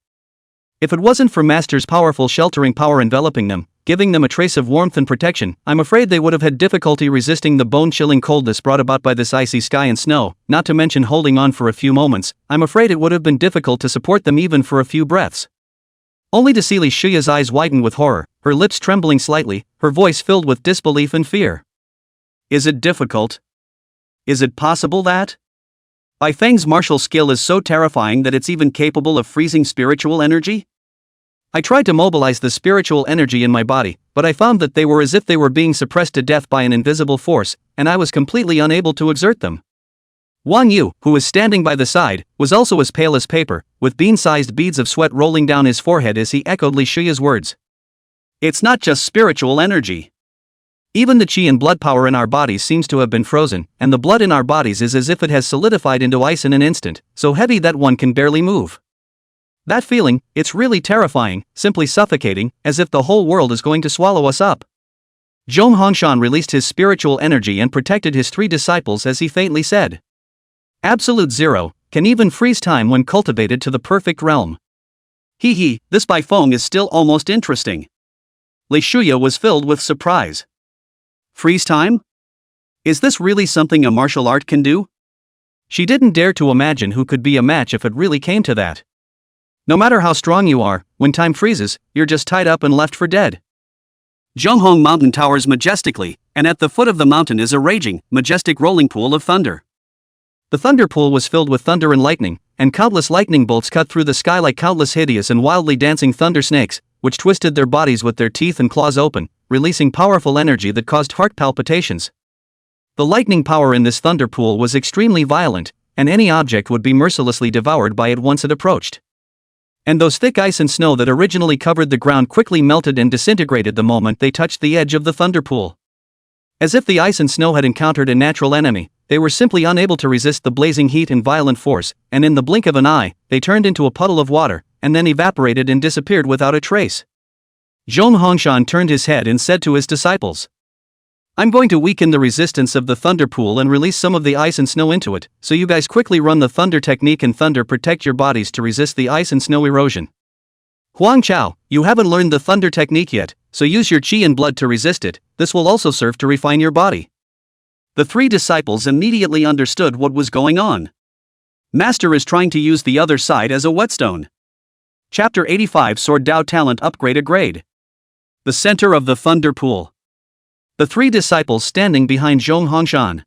If it wasn't for Master's powerful sheltering power enveloping them, giving them a trace of warmth and protection, I'm afraid they would have had difficulty resisting the bone-chilling coldness brought about by this icy sky and snow, not to mention holding on for a few moments. I'm afraid it would have been difficult to support them even for a few breaths. Only to see Li Shuya's eyes widen with horror, her lips trembling slightly, her voice filled with disbelief and fear. Is it difficult? Is it possible that? Bai Feng's martial skill is so terrifying that it's even capable of freezing spiritual energy? I tried to mobilize the spiritual energy in my body, but I found that they were as if they were being suppressed to death by an invisible force, and I was completely unable to exert them. Wang Yu, who was standing by the side, was also as pale as paper, with bean-sized beads of sweat rolling down his forehead as he echoed Li Shuya's words. It's not just spiritual energy. Even the qi and blood power in our bodies seems to have been frozen, and the blood in our bodies is as if it has solidified into ice in an instant, so heavy that one can barely move. That feeling, it's really terrifying, simply suffocating, as if the whole world is going to swallow us up. Zhong Hongshan released his spiritual energy and protected his three disciples as he faintly said. Absolute Zero can even freeze time when cultivated to the perfect realm. This Bai Feng is still almost interesting. Li Shuya was filled with surprise. Freeze time? Is this really something a martial art can do? She didn't dare to imagine who could be a match if it really came to that. No matter how strong you are, when time freezes, you're just tied up and left for dead. Zhonghong Mountain towers majestically, and at the foot of the mountain is a raging, majestic rolling pool of thunder. The thunder pool was filled with thunder and lightning, and countless lightning bolts cut through the sky like countless hideous and wildly dancing thunder snakes, which twisted their bodies with their teeth and claws open, releasing powerful energy that caused heart palpitations. The lightning power in this thunder pool was extremely violent, and any object would be mercilessly devoured by it once it approached. And those thick ice and snow that originally covered the ground quickly melted and disintegrated the moment they touched the edge of the thunder pool. As if the ice and snow had encountered a natural enemy, they were simply unable to resist the blazing heat and violent force, and in the blink of an eye, they turned into a puddle of water, and then evaporated and disappeared without a trace. Zhong Hongshan turned his head and said to his disciples, I'm going to weaken the resistance of the thunder pool and release some of the ice and snow into it, so you guys quickly run the thunder technique and thunder protect your bodies to resist the ice and snow erosion. Huang Chao, you haven't learned the thunder technique yet, so use your qi and blood to resist it. This will also serve to refine your body. The three disciples immediately understood what was going on. Master is trying to use the other side as a whetstone. Chapter 85 Sword Dao Talent Upgrade a Grade. The center of the thunder pool. The three disciples standing behind Zhong Hongshan.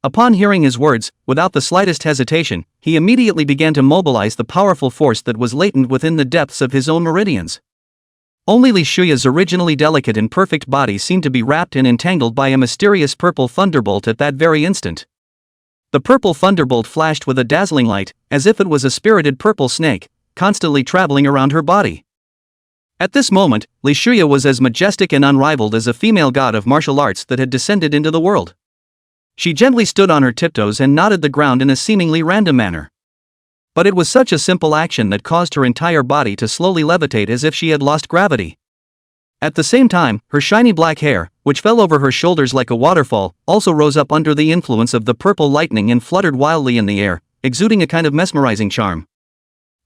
Upon hearing his words, without the slightest hesitation, he immediately began to mobilize the powerful force that was latent within the depths of his own meridians. Only Li Shuya's originally delicate and perfect body seemed to be wrapped and entangled by a mysterious purple thunderbolt at that very instant. The purple thunderbolt flashed with a dazzling light, as if it was a spirited purple snake, constantly traveling around her body. At this moment, Li Shuya was as majestic and unrivaled as a female god of martial arts that had descended into the world. She gently stood on her tiptoes and nodded the ground in a seemingly random manner. But it was such a simple action that caused her entire body to slowly levitate as if she had lost gravity. At the same time, her shiny black hair, which fell over her shoulders like a waterfall, also rose up under the influence of the purple lightning and fluttered wildly in the air, exuding a kind of mesmerizing charm.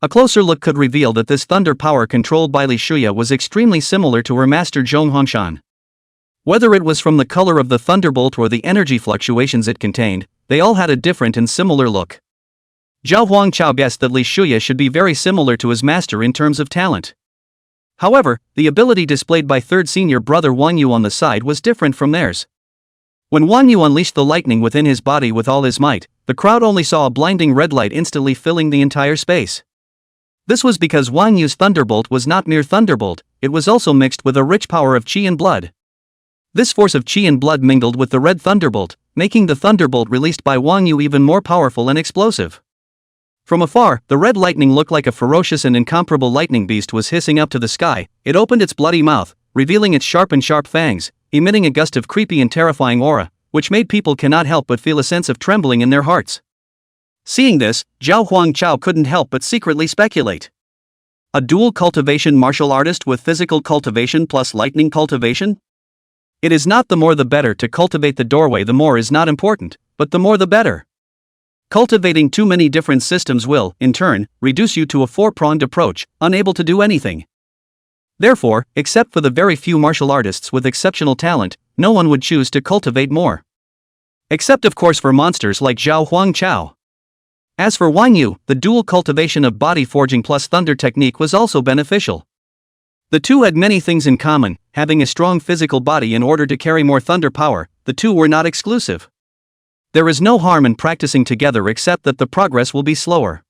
A closer look could reveal that this thunder power controlled by Li Shuya was extremely similar to her master Zhong Hongshan. Whether it was from the color of the thunderbolt or the energy fluctuations it contained, they all had a different and similar look. Zhao Huangchao guessed that Li Shuya should be very similar to his master in terms of talent. However, the ability displayed by third senior brother Wang Yu on the side was different from theirs. When Wang Yu unleashed the lightning within his body with all his might, the crowd only saw a blinding red light instantly filling the entire space. This was because Wang Yu's thunderbolt was not mere thunderbolt, it was also mixed with a rich power of qi and blood. This force of qi and blood mingled with the red thunderbolt, making the thunderbolt released by Wang Yu even more powerful and explosive. From afar, the red lightning looked like a ferocious and incomparable lightning beast was hissing up to the sky. It opened its bloody mouth, revealing its sharp fangs, emitting a gust of creepy and terrifying aura, which made people cannot help but feel a sense of trembling in their hearts. Seeing this, Zhao Huangchao couldn't help but secretly speculate. A dual cultivation martial artist with physical cultivation plus lightning cultivation? It is not the more the better to cultivate the doorway, the more is not important, but the more the better. Cultivating too many different systems will, in turn, reduce you to a four-pronged approach, unable to do anything. Therefore, except for the very few martial artists with exceptional talent, no one would choose to cultivate more. Except of course for monsters like Zhao Huangchao. As for Wang Yu, the dual cultivation of body forging plus thunder technique was also beneficial. The two had many things in common, having a strong physical body in order to carry more thunder power. The two were not exclusive. There is no harm in practicing together except that the progress will be slower.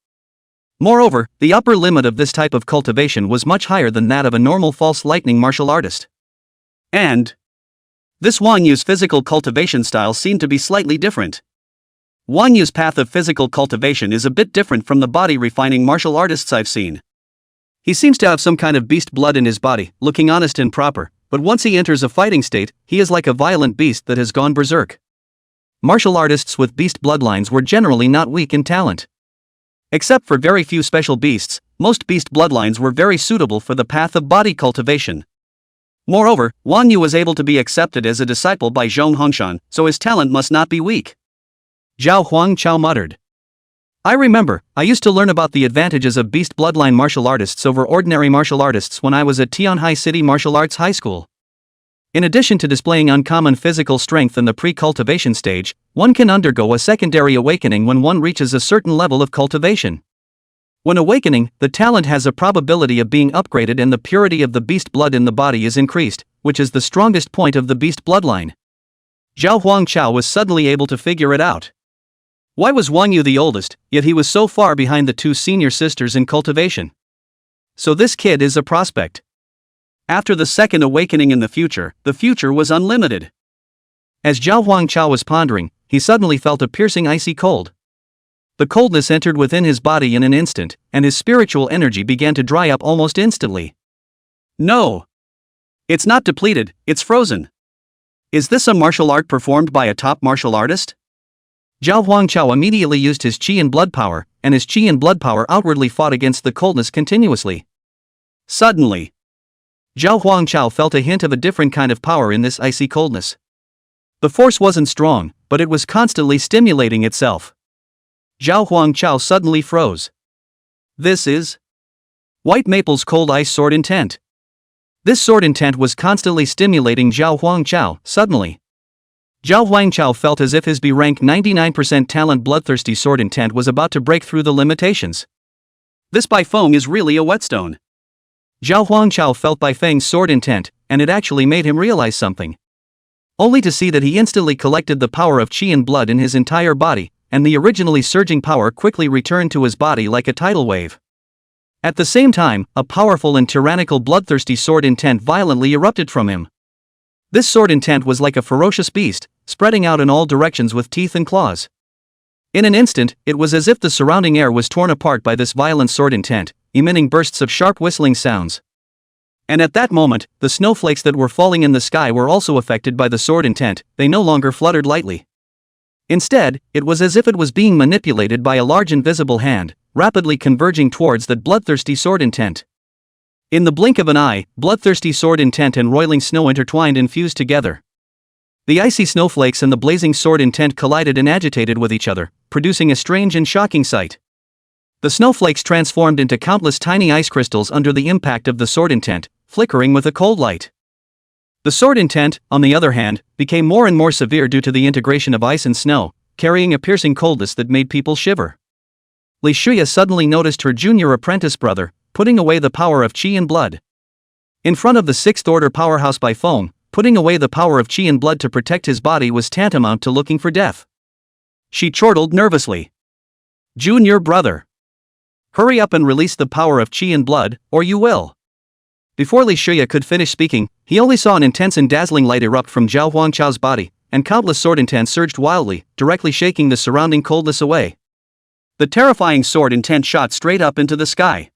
Moreover, the upper limit of this type of cultivation was much higher than that of a normal false lightning martial artist. And this Wang Yu's physical cultivation style seemed to be slightly different. Wang Yu's path of physical cultivation is a bit different from the body refining martial artists I've seen. He seems to have some kind of beast blood in his body, looking honest and proper, but once he enters a fighting state, he is like a violent beast that has gone berserk. Martial artists with beast bloodlines were generally not weak in talent. Except for very few special beasts, most beast bloodlines were very suitable for the path of body cultivation. Moreover, Wang Yu was able to be accepted as a disciple by Zhong Hongshan, so his talent must not be weak. Zhao Huangchao muttered. I remember, I used to learn about the advantages of beast bloodline martial artists over ordinary martial artists when I was at Tianhai City Martial Arts High School. In addition to displaying uncommon physical strength in the pre-cultivation stage, one can undergo a secondary awakening when one reaches a certain level of cultivation. When awakening, the talent has a probability of being upgraded and the purity of the beast blood in the body is increased, which is the strongest point of the beast bloodline. Zhao Huangchao was suddenly able to figure it out. Why was Wang Yu the oldest, yet he was so far behind the two senior sisters in cultivation? So this kid is a prospect. After the second awakening in the future was unlimited. As Zhao Huangchao was pondering, he suddenly felt a piercing icy cold. The coldness entered within his body in an instant, and his spiritual energy began to dry up almost instantly. No! It's not depleted, it's frozen. Is this a martial art performed by a top martial artist? Zhao Huangchao immediately used his qi and blood power, and his qi and blood power outwardly fought against the coldness continuously. Suddenly, Zhao Huangchao felt a hint of a different kind of power in this icy coldness. The force wasn't strong, but it was constantly stimulating itself. Zhao Huangchao suddenly froze. This is White Maple's cold ice sword intent. This sword intent was constantly stimulating Zhao Huangchao. Suddenly, Zhao Huangchao felt as if his B rank 99% talent bloodthirsty sword intent was about to break through the limitations. This Bai Feng is really a whetstone. Zhao Huangchao felt Bai Feng's sword intent, and it actually made him realize something. Only to see that he instantly collected the power of qi and blood in his entire body, and the originally surging power quickly returned to his body like a tidal wave. At the same time, a powerful and tyrannical bloodthirsty sword intent violently erupted from him. This sword intent was like a ferocious beast, spreading out in all directions with teeth and claws. In an instant, it was as if the surrounding air was torn apart by this violent sword intent, emitting bursts of sharp whistling sounds. And at that moment, the snowflakes that were falling in the sky were also affected by the sword intent. They no longer fluttered lightly. Instead, it was as if it was being manipulated by a large invisible hand, rapidly converging towards that bloodthirsty sword intent. In the blink of an eye, bloodthirsty sword intent and roiling snow intertwined and fused together. The icy snowflakes and the blazing sword intent collided and agitated with each other, producing a strange and shocking sight. The snowflakes transformed into countless tiny ice crystals under the impact of the sword intent, flickering with a cold light. The sword intent, on the other hand, became more and more severe due to the integration of ice and snow, carrying a piercing coldness that made people shiver. Shuya suddenly noticed her junior apprentice brother, putting away the power of chi and blood. In front of the Sixth Order powerhouse by foam, putting away the power of chi and blood to protect his body was tantamount to looking for death. She chortled nervously. "Junior brother. Hurry up and release the power of chi and blood, or you will." Before Shuya could finish speaking, he only saw an intense and dazzling light erupt from Zhao Huangchao's body, and countless sword intent surged wildly, directly shaking the surrounding coldness away. The terrifying sword intent shot straight up into the sky.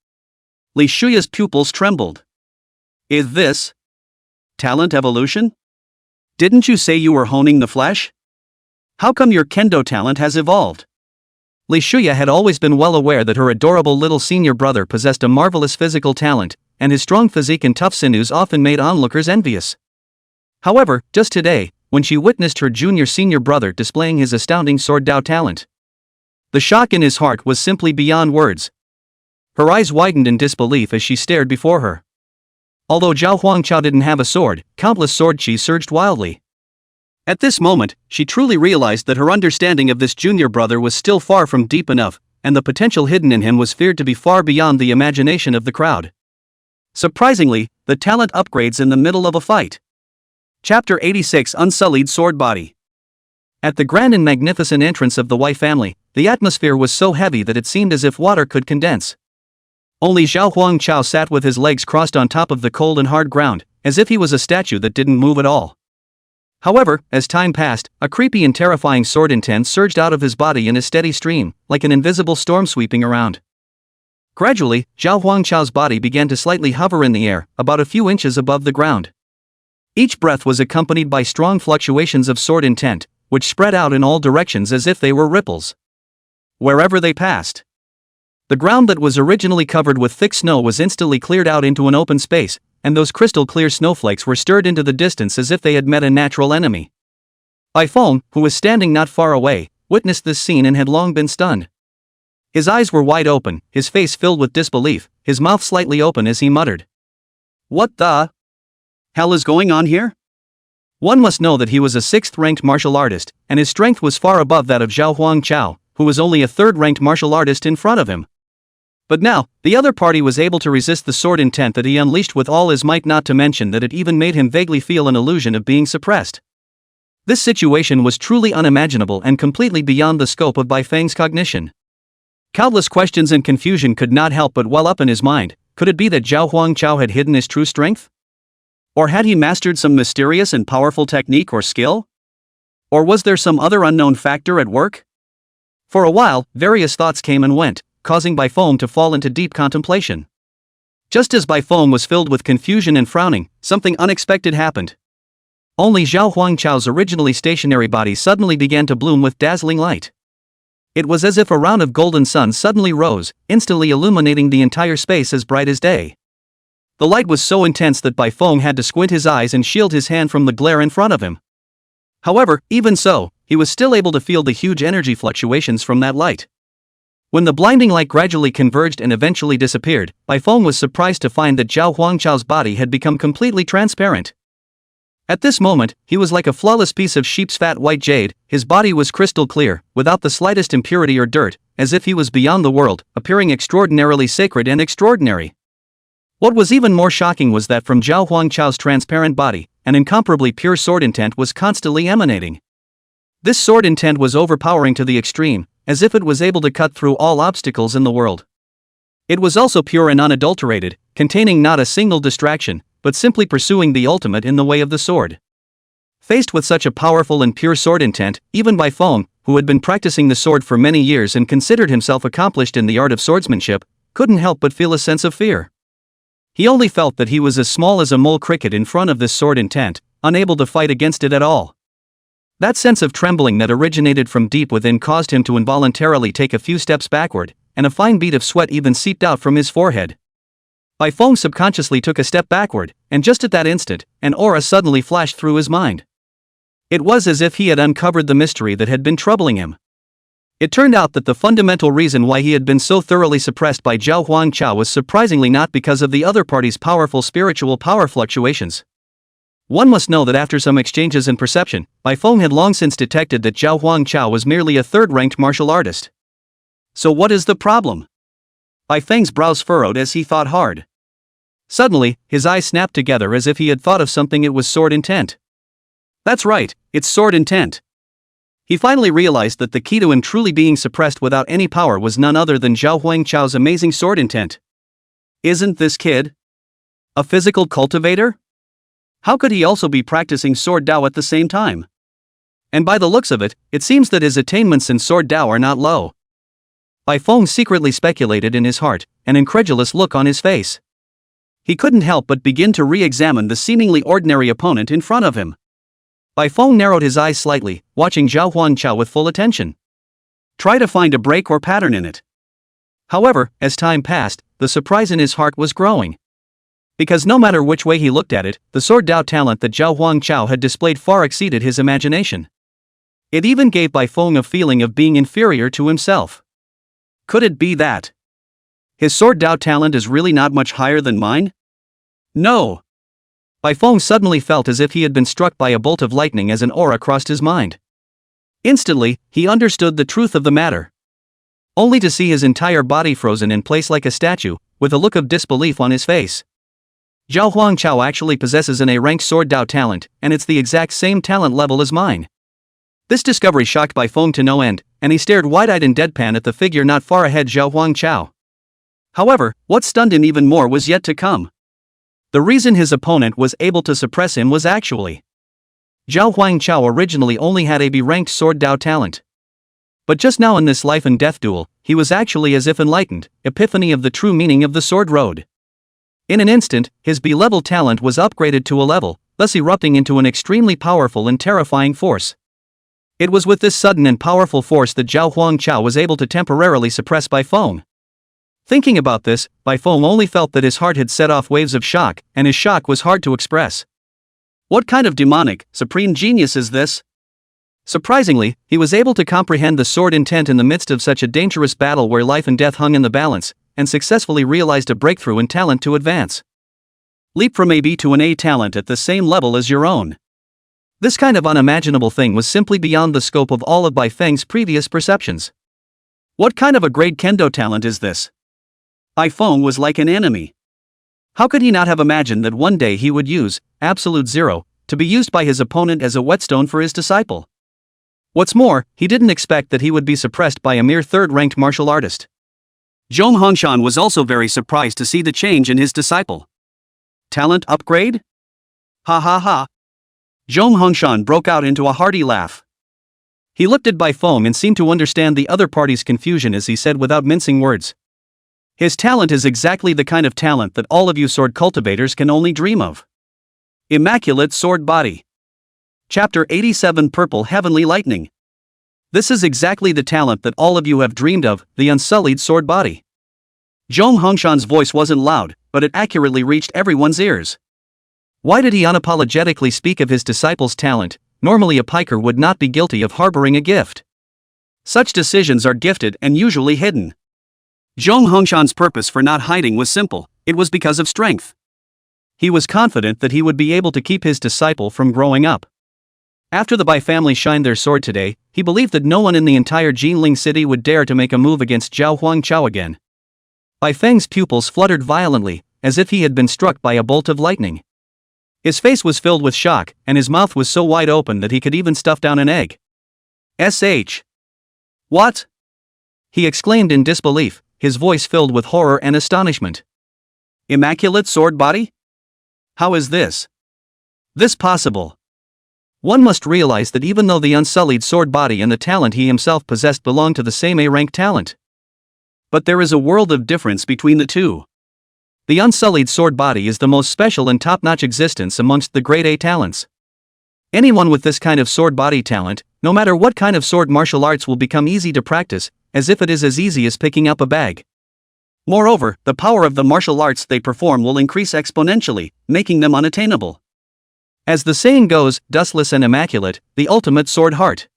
Shuya's pupils trembled. "Is this talent evolution? Didn't you say you were honing the flesh? How come your kendo talent has evolved?" Shuya had always been well aware that her adorable little senior brother possessed a marvelous physical talent, and his strong physique and tough sinews often made onlookers envious. However, just today, when she witnessed her senior brother displaying his astounding sword dao talent, the shock in his heart was simply beyond words. Her eyes widened in disbelief as she stared before her. Although Zhao Huangchao didn't have a sword, countless sword chi surged wildly. At this moment, she truly realized that her understanding of this junior brother was still far from deep enough, and the potential hidden in him was feared to be far beyond the imagination of the crowd. Surprisingly, the talent upgrades in the middle of a fight. Chapter 86 Unsullied Sword Body. At the grand and magnificent entrance of the Wei family, the atmosphere was so heavy that it seemed as if water could condense. Only Zhao Huangchao sat with his legs crossed on top of the cold and hard ground, as if he was a statue that didn't move at all. However, as time passed, a creepy and terrifying sword intent surged out of his body in a steady stream, like an invisible storm sweeping around. Gradually, Zhao Huangchao's body began to slightly hover in the air, about a few inches above the ground. Each breath was accompanied by strong fluctuations of sword intent, which spread out in all directions as if they were ripples. Wherever they passed, the ground that was originally covered with thick snow was instantly cleared out into an open space, and those crystal-clear snowflakes were stirred into the distance as if they had met a natural enemy. Bai Feng, who was standing not far away, witnessed this scene and had long been stunned. His eyes were wide open, his face filled with disbelief, his mouth slightly open as he muttered, "What the hell is going on here?" One must know that he was a 6th-ranked martial artist, and his strength was far above that of Zhao Huangchao, who was only a 3rd-ranked martial artist in front of him. But now, the other party was able to resist the sword intent that he unleashed with all his might, not to mention that it even made him vaguely feel an illusion of being suppressed. This situation was truly unimaginable and completely beyond the scope of Bai Feng's cognition. Countless questions and confusion could not help but well up in his mind. Could it be that Zhao Huangchao had hidden his true strength? Or had he mastered some mysterious and powerful technique or skill? Or was there some other unknown factor at work? For a while, various thoughts came and went, causing Bai Feng to fall into deep contemplation. Just as Bai Feng was filled with confusion and frowning, something unexpected happened. Only Zhao Huangchao's originally stationary body suddenly began to bloom with dazzling light. It was as if a round of golden sun suddenly rose, instantly illuminating the entire space as bright as day. The light was so intense that Bai Feng had to squint his eyes and shield his hand from the glare in front of him. However, even so, he was still able to feel the huge energy fluctuations from that light. When the blinding light gradually converged and eventually disappeared, Bai Feng was surprised to find that Zhao Huangchao's body had become completely transparent. At this moment, he was like a flawless piece of sheep's fat white jade. His body was crystal clear, without the slightest impurity or dirt, as if he was beyond the world, appearing extraordinarily sacred and extraordinary. What was even more shocking was that from Zhao Huangchao's transparent body, an incomparably pure sword intent was constantly emanating. This sword intent was overpowering to the extreme, as if it was able to cut through all obstacles in the world. It was also pure and unadulterated, containing not a single distraction, but simply pursuing the ultimate in the way of the sword. Faced with such a powerful and pure sword intent, even Bai Feng, who had been practicing the sword for many years and considered himself accomplished in the art of swordsmanship, couldn't help but feel a sense of fear. He only felt that he was as small as a mole cricket in front of this sword intent, unable to fight against it at all. That sense of trembling that originated from deep within caused him to involuntarily take a few steps backward, and a fine bead of sweat even seeped out from his forehead. Bai Feng subconsciously took a step backward, and just at that instant, an aura suddenly flashed through his mind. It was as if he had uncovered the mystery that had been troubling him. It turned out that the fundamental reason why he had been so thoroughly suppressed by Zhao Huangchao was surprisingly not because of the other party's powerful spiritual power fluctuations. One must know that after some exchanges in perception, Bai Feng had long since detected that Zhao Huangchao was merely a third-ranked martial artist. So what is the problem? Bai Feng's brows furrowed as he thought hard. Suddenly, his eyes snapped together as if he had thought of something. It was sword intent. That's right, it's sword intent. He finally realized that the key to him truly being suppressed without any power was none other than Zhao Huangchao's amazing sword intent. Isn't this kid a physical cultivator? How could he also be practicing sword Dao at the same time? And by the looks of it, it seems that his attainments in sword Dao are not low. Bai Feng secretly speculated in his heart, an incredulous look on his face. He couldn't help but begin to re-examine the seemingly ordinary opponent in front of him. Bai Feng narrowed his eyes slightly, watching Zhao Huangchao with full attention. Try to find a break or pattern in it. However, as time passed, the surprise in his heart was growing. Because no matter which way he looked at it, the sword Dao talent that Zhao Huangchao had displayed far exceeded his imagination. It even gave Bai Feng a feeling of being inferior to himself. Could it be that his sword Dao talent is really not much higher than mine? No. Bai Feng suddenly felt as if he had been struck by a bolt of lightning as an aura crossed his mind. Instantly, he understood the truth of the matter. Only to see his entire body frozen in place like a statue, with a look of disbelief on his face. Zhao Huangchao actually possesses an A-rank sword Dao talent, and it's the exact same talent level as mine. This discovery shocked Bai Feng to no end, and he stared wide-eyed in deadpan at the figure not far ahead Zhao Huangchao. However, what stunned him even more was yet to come. The reason his opponent was able to suppress him was actually Zhao Huangchao originally only had a B-ranked sword Dao talent. But just now in this life and death duel, he was actually as if enlightened, epiphany of the true meaning of the sword road. In an instant, his B-level talent was upgraded to a level, thus erupting into an extremely powerful and terrifying force. It was with this sudden and powerful force that Zhao Huangchao was able to temporarily suppress Bai Feng. Thinking about this, Bai Feng only felt that his heart had set off waves of shock, and his shock was hard to express. What kind of demonic, supreme genius is this? Surprisingly, he was able to comprehend the sword intent in the midst of such a dangerous battle where life and death hung in the balance, and successfully realized a breakthrough in talent to advance. Leap from a B to an A talent at the same level as your own. This kind of unimaginable thing was simply beyond the scope of all of Bai Feng's previous perceptions. What kind of a grade kendo talent is this? Bai Feng was like an enemy. How could he not have imagined that one day he would use Absolute Zero to be used by his opponent as a whetstone for his disciple? What's more, he didn't expect that he would be suppressed by a mere third-ranked martial artist. Zhong Hongshan was also very surprised to see the change in his disciple. Talent upgrade? Ha ha ha. Zhong Hongshan broke out into a hearty laugh. He looked at Bai Feng and seemed to understand the other party's confusion as he said without mincing words. His talent is exactly the kind of talent that all of you sword cultivators can only dream of. Immaculate Sword Body. Chapter 87 Purple Heavenly Lightning. This is exactly the talent that all of you have dreamed of, the unsullied sword body. Zhong Hongshan's voice wasn't loud, but it accurately reached everyone's ears. Why did he unapologetically speak of his disciple's talent? Normally a piker would not be guilty of harboring a gift. Such decisions are gifted and usually hidden. Zhong Hongshan's purpose for not hiding was simple, it was because of strength. He was confident that he would be able to keep his disciple from growing up. After the Bai family shined their sword today, he believed that no one in the entire Jinling city would dare to make a move against Zhao Huangchao again. Bai Feng's pupils fluttered violently, as if he had been struck by a bolt of lightning. His face was filled with shock, and his mouth was so wide open that he could even stuff down an egg. "SH. What?" he exclaimed in disbelief, his voice filled with horror and astonishment. "Immaculate sword body? How is this possible?" One must realize that even though the unsullied sword body and the talent he himself possessed belonged to the same A-rank talent, but there is a world of difference between the two. The unsullied sword body is the most special and top-notch existence amongst the grade A talents. Anyone with this kind of sword body talent, no matter what kind of sword martial arts, will become easy to practice, as if it is as easy as picking up a bag. Moreover, the power of the martial arts they perform will increase exponentially, making them unattainable. As the saying goes, dustless and immaculate, the ultimate sword heart.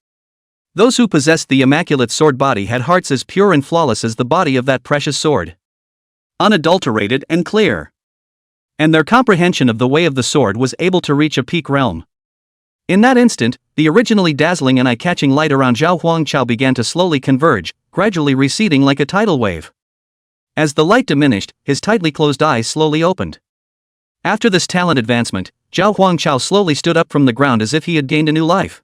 Those who possessed the immaculate sword body had hearts as pure and flawless as the body of that precious sword. Unadulterated and clear. And their comprehension of the way of the sword was able to reach a peak realm. In that instant, the originally dazzling and eye-catching light around Zhao Huangchao began to slowly converge, gradually receding like a tidal wave. As the light diminished, his tightly closed eyes slowly opened. After this talent advancement, Zhao Huangchao slowly stood up from the ground as if he had gained a new life.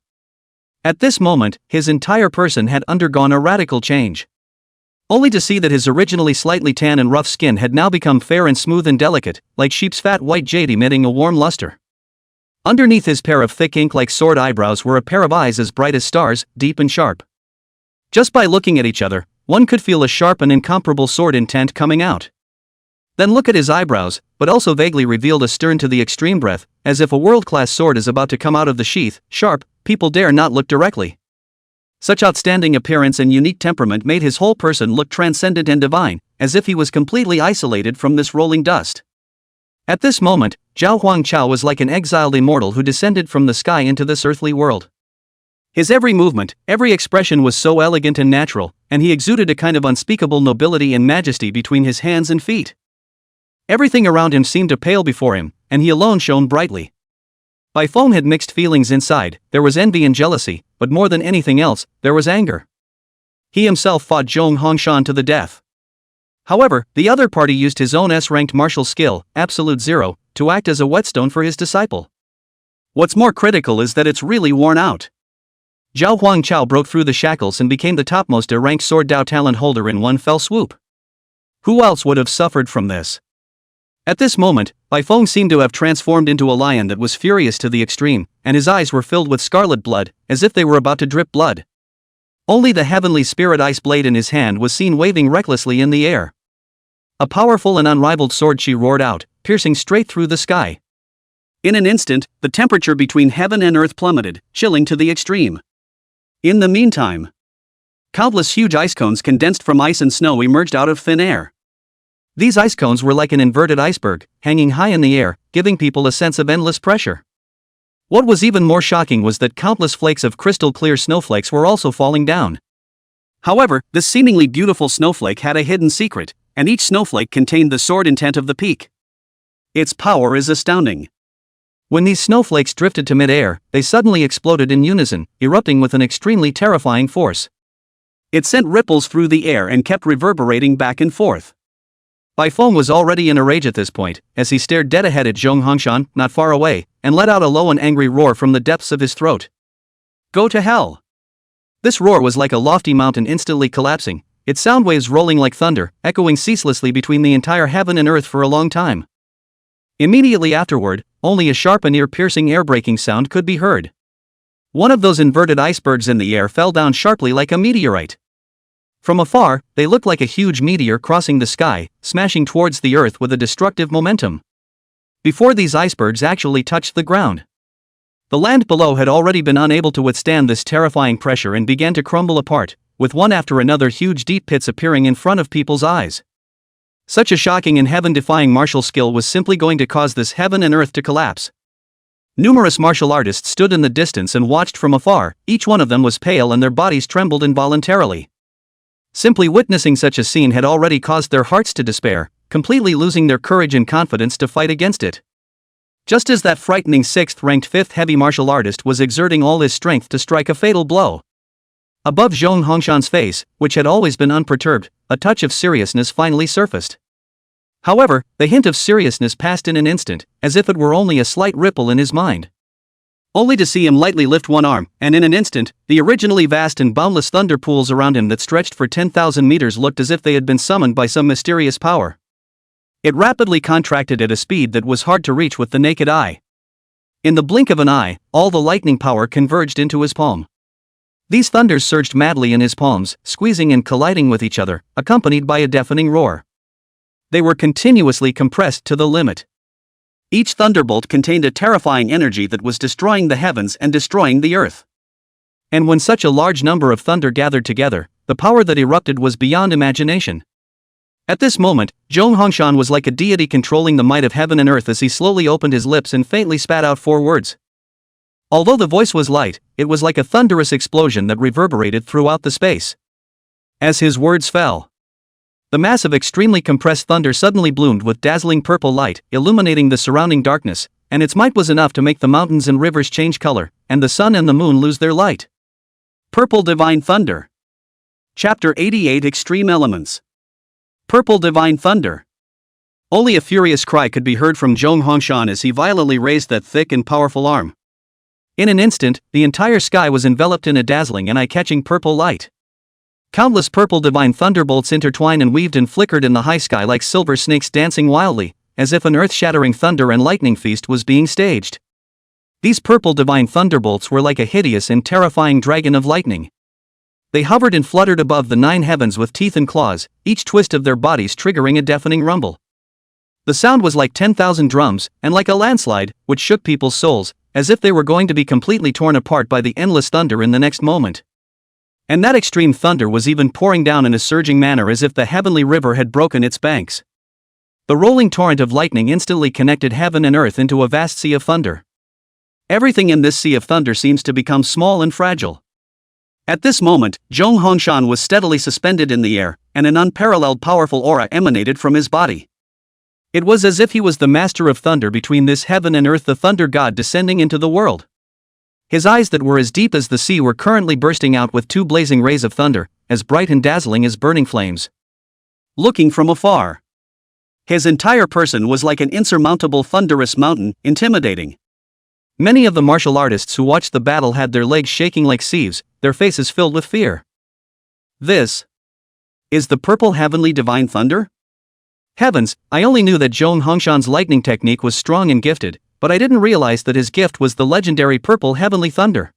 At this moment, his entire person had undergone a radical change. Only to see that his originally slightly tan and rough skin had now become fair and smooth and delicate, like sheep's fat white jade emitting a warm luster. Underneath his pair of thick ink-like sword eyebrows were a pair of eyes as bright as stars, deep and sharp. Just by looking at each other, one could feel a sharp and incomparable sword intent coming out. Then look at his eyebrows, but also vaguely revealed a stern to the extreme breath, as if a world-class sword is about to come out of the sheath, sharp, people dare not look directly. Such outstanding appearance and unique temperament made his whole person look transcendent and divine, as if he was completely isolated from this rolling dust. At this moment, Zhao Huangchao was like an exiled immortal who descended from the sky into this earthly world. His every movement, every expression was so elegant and natural, and he exuded a kind of unspeakable nobility and majesty between his hands and feet. Everything around him seemed to pale before him, and he alone shone brightly. Bai Feng had mixed feelings inside. There was envy and jealousy, but more than anything else, there was anger. He himself fought Zhong Hongshan to the death. However, the other party used his own S-ranked martial skill, Absolute Zero, to act as a whetstone for his disciple. What's more critical is that it's really worn out. Zhao Huangchao broke through the shackles and became the topmost A-ranked sword Dao talent holder in one fell swoop. Who else would have suffered from this? At this moment, Bai Feng seemed to have transformed into a lion that was furious to the extreme, and his eyes were filled with scarlet blood, as if they were about to drip blood. Only the heavenly spirit ice blade in his hand was seen waving recklessly in the air. A powerful and unrivaled sword she roared out, piercing straight through the sky. In an instant, the temperature between heaven and earth plummeted, chilling to the extreme. In the meantime, countless huge ice cones condensed from ice and snow emerged out of thin air. These ice cones were like an inverted iceberg, hanging high in the air, giving people a sense of endless pressure. What was even more shocking was that countless flakes of crystal-clear snowflakes were also falling down. However, this seemingly beautiful snowflake had a hidden secret, and each snowflake contained the sword intent of the peak. Its power is astounding. When these snowflakes drifted to mid-air, they suddenly exploded in unison, erupting with an extremely terrifying force. It sent ripples through the air and kept reverberating back and forth. Bai Feng was already in a rage at this point, as he stared dead ahead at Zhong Hongshan, not far away, and let out a low and angry roar from the depths of his throat. Go to hell! This roar was like a lofty mountain instantly collapsing, its sound waves rolling like thunder, echoing ceaselessly between the entire heaven and earth for a long time. Immediately afterward, only a sharp and ear-piercing air-breaking sound could be heard. One of those inverted icebergs in the air fell down sharply like a meteorite. From afar, they looked like a huge meteor crossing the sky, smashing towards the earth with a destructive momentum. Before these icebergs actually touched the ground, the land below had already been unable to withstand this terrifying pressure and began to crumble apart, with one after another huge deep pits appearing in front of people's eyes. Such a shocking and heaven-defying martial skill was simply going to cause this heaven and earth to collapse. Numerous martial artists stood in the distance and watched from afar. Each one of them was pale and their bodies trembled involuntarily. Simply witnessing such a scene had already caused their hearts to despair, completely losing their courage and confidence to fight against it. Just as that frightening 6th-ranked 5th heavy martial artist was exerting all his strength to strike a fatal blow. Above Zhong Hongshan's face, which had always been unperturbed, a touch of seriousness finally surfaced. However, the hint of seriousness passed in an instant, as if it were only a slight ripple in his mind. Only to see him lightly lift one arm, and in an instant, the originally vast and boundless thunder pools around him that stretched for 10,000 meters looked as if they had been summoned by some mysterious power. It rapidly contracted at a speed that was hard to reach with the naked eye. In the blink of an eye, all the lightning power converged into his palm. These thunders surged madly in his palms, squeezing and colliding with each other, accompanied by a deafening roar. They were continuously compressed to the limit. Each thunderbolt contained a terrifying energy that was destroying the heavens and destroying the earth. And when such a large number of thunder gathered together, the power that erupted was beyond imagination. At this moment, Zhong Hongshan was like a deity controlling the might of heaven and earth as he slowly opened his lips and faintly spat out 4 words. Although the voice was light, it was like a thunderous explosion that reverberated throughout the space. As his words fell, the mass of extremely compressed thunder suddenly bloomed with dazzling purple light, illuminating the surrounding darkness, and its might was enough to make the mountains and rivers change color, and the sun and the moon lose their light. Purple Divine Thunder. Chapter 88 Extreme Elements. Purple Divine Thunder. Only a furious cry could be heard from Zhong Hongshan as he violently raised that thick and powerful arm. In an instant, the entire sky was enveloped in a dazzling and eye-catching purple light. Countless purple divine thunderbolts intertwined and weaved and flickered in the high sky like silver snakes dancing wildly, as if an earth-shattering thunder and lightning feast was being staged. These purple divine thunderbolts were like a hideous and terrifying dragon of lightning. They hovered and fluttered above the 9 heavens with teeth and claws, each twist of their bodies triggering a deafening rumble. The sound was like 10,000 drums, and like a landslide, which shook people's souls, as if they were going to be completely torn apart by the endless thunder in the next moment. And that extreme thunder was even pouring down in a surging manner as if the heavenly river had broken its banks. The rolling torrent of lightning instantly connected heaven and earth into a vast sea of thunder. Everything in this sea of thunder seems to become small and fragile. At this moment, Zhong Hongshan was steadily suspended in the air, and an unparalleled powerful aura emanated from his body. It was as if he was the master of thunder between this heaven and earth, the thunder god descending into the world. His eyes that were as deep as the sea were currently bursting out with 2 blazing rays of thunder, as bright and dazzling as burning flames. Looking from afar, his entire person was like an insurmountable thunderous mountain, intimidating. Many of the martial artists who watched the battle had their legs shaking like sieves, their faces filled with fear. This is the purple heavenly divine thunder? Heavens, I only knew that Zhong Hongshan's lightning technique was strong and gifted, but I didn't realize that his gift was the legendary purple heavenly thunder.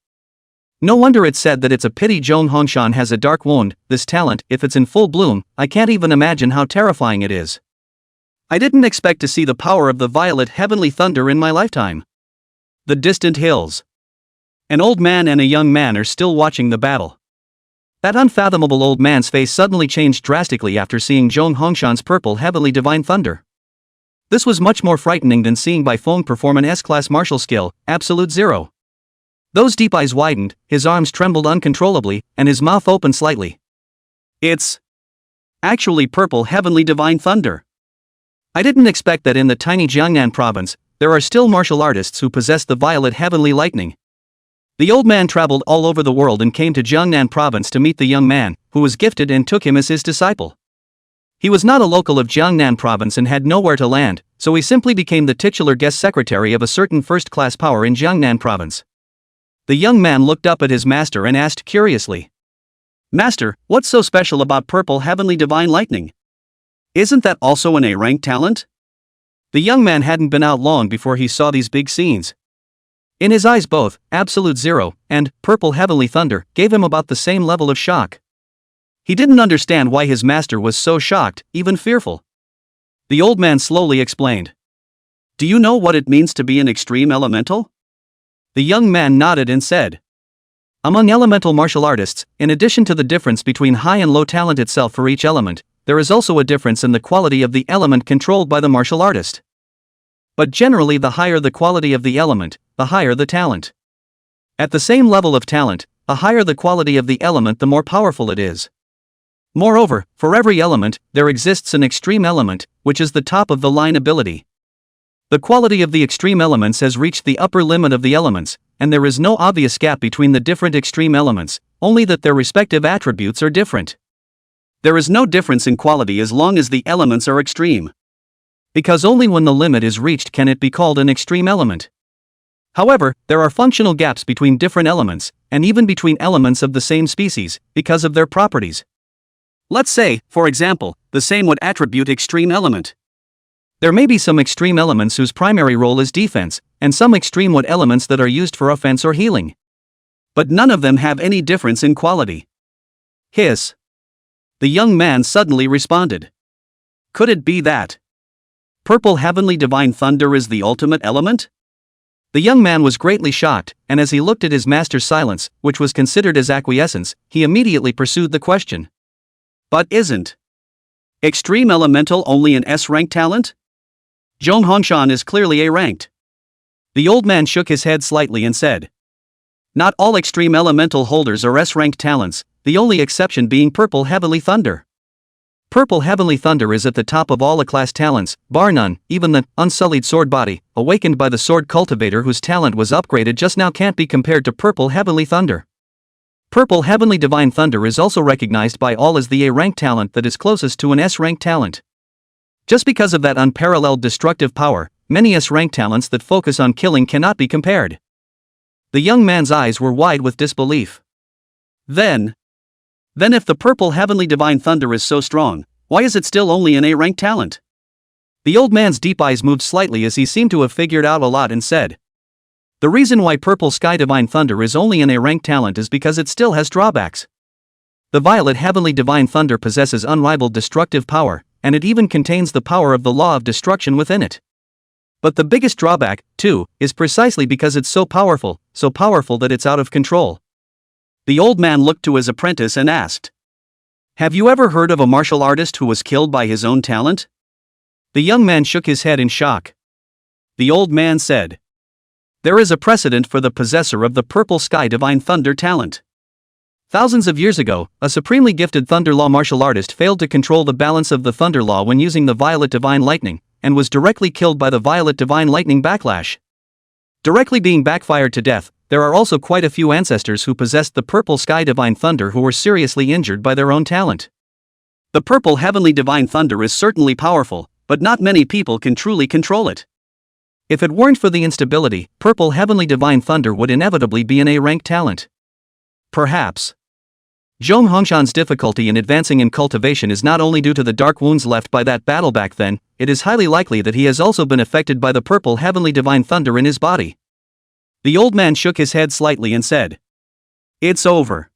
No wonder it's said that it's a pity Zhong Hongshan has a dark wound. This talent, if it's in full bloom, I can't even imagine how terrifying it is. I didn't expect to see the power of the violet heavenly thunder in my lifetime. The distant hills. An old man and a young man are still watching the battle. That unfathomable old man's face suddenly changed drastically after seeing Zhong Hongshan's purple heavenly divine thunder. This was much more frightening than seeing Bai Feng perform an S-class martial skill, Absolute Zero. Those deep eyes widened, his arms trembled uncontrollably, and his mouth opened slightly. It's actually purple heavenly divine thunder. I didn't expect that in the tiny Jiangnan province, there are still martial artists who possess the violet heavenly lightning. The old man traveled all over the world and came to Jiangnan province to meet the young man, who was gifted, and took him as his disciple. He was not a local of Jiangnan province and had nowhere to land, so he simply became the titular guest secretary of a certain first-class power in Jiangnan province. The young man looked up at his master and asked curiously, "Master, what's so special about purple heavenly divine lightning? Isn't that also an A-rank talent?" The young man hadn't been out long before he saw these big scenes. In his eyes both Absolute Zero and Purple Heavenly Thunder gave him about the same level of shock. He didn't understand why his master was so shocked, even fearful. The old man slowly explained. "Do you know what it means to be an extreme elemental?" The young man nodded and said, "Among elemental martial artists, in addition to the difference between high and low talent itself for each element, there is also a difference in the quality of the element controlled by the martial artist. But generally, the higher the quality of the element, the higher the talent. At the same level of talent, the higher the quality of the element, the more powerful it is. Moreover, for every element, there exists an extreme element, which is the top of the line ability. The quality of the extreme elements has reached the upper limit of the elements, and there is no obvious gap between the different extreme elements, only that their respective attributes are different. There is no difference in quality as long as the elements are extreme. Because only when the limit is reached can it be called an extreme element. However, there are functional gaps between different elements, and even between elements of the same species, because of their properties. Let's say, for example, the same wood attribute extreme element. There may be some extreme elements whose primary role is defense, and some extreme wood elements that are used for offense or healing. But none of them have any difference in quality. Hiss. The young man suddenly responded. Could it be that Purple Heavenly Divine Thunder is the ultimate element? The young man was greatly shocked, and as he looked at his master's silence, which was considered as acquiescence, he immediately pursued the question. But isn't Extreme Elemental only an S-rank talent? Zhong Hongshan is clearly A-ranked. The old man shook his head slightly and said, not all Extreme Elemental holders are S-ranked talents, the only exception being Purple Heavenly Thunder. Purple Heavenly Thunder is at the top of all A-class talents, bar none. Even the Unsullied Sword Body, awakened by the Sword Cultivator whose talent was upgraded just now, can't be compared to Purple Heavenly Thunder. Purple Heavenly Divine Thunder is also recognized by all as the A-rank talent that is closest to an S-rank talent. Just because of that unparalleled destructive power, many S-rank talents that focus on killing cannot be compared. The young man's eyes were wide with disbelief. Then if the Purple Heavenly Divine Thunder is so strong, why is it still only an A-rank talent? The old man's deep eyes moved slightly as he seemed to have figured out a lot and said, the reason why Purple Sky Divine Thunder is only an A-rank talent is because it still has drawbacks. The Violet Heavenly Divine Thunder possesses unrivaled destructive power, and it even contains the power of the law of destruction within it. But the biggest drawback, too, is precisely because it's so powerful that it's out of control. The old man looked to his apprentice and asked, have you ever heard of a martial artist who was killed by his own talent? The young man shook his head in shock. The old man said, there is a precedent for the possessor of the Purple Sky Divine Thunder talent. Thousands of years ago, a supremely gifted Thunder Law martial artist failed to control the balance of the Thunder Law when using the Violet Divine Lightning, and was directly killed by the Violet Divine Lightning backlash. Directly being backfired to death, there are also quite a few ancestors who possessed the Purple Sky Divine Thunder who were seriously injured by their own talent. The Purple Heavenly Divine Thunder is certainly powerful, but not many people can truly control it. If it weren't for the instability, Purple Heavenly Divine Thunder would inevitably be an A-rank talent. Perhaps. Zhong Hongshan's difficulty in advancing in cultivation is not only due to the dark wounds left by that battle back then, it is highly likely that he has also been affected by the Purple Heavenly Divine Thunder in his body. The old man shook his head slightly and said, it's over.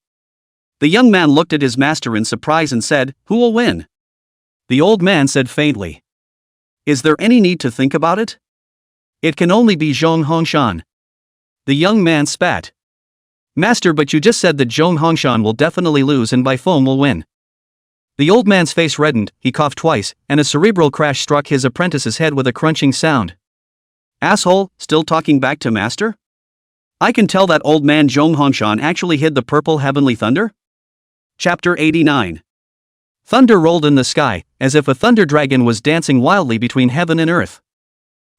The young man looked at his master in surprise and said, who will win? The old man said faintly, is there any need to think about it? It can only be Zhong Hongshan. The young man spat. Master, but you just said that Zhong Hongshan will definitely lose and by foam will win. The old man's face reddened, he coughed twice, and a cerebral crash struck his apprentice's head with a crunching sound. Asshole, still talking back to master? I can tell that old man Zhong Hongshan actually hid the Purple Heavenly Thunder? Chapter 89. Thunder rolled in the sky, as if a thunder dragon was dancing wildly between heaven and earth.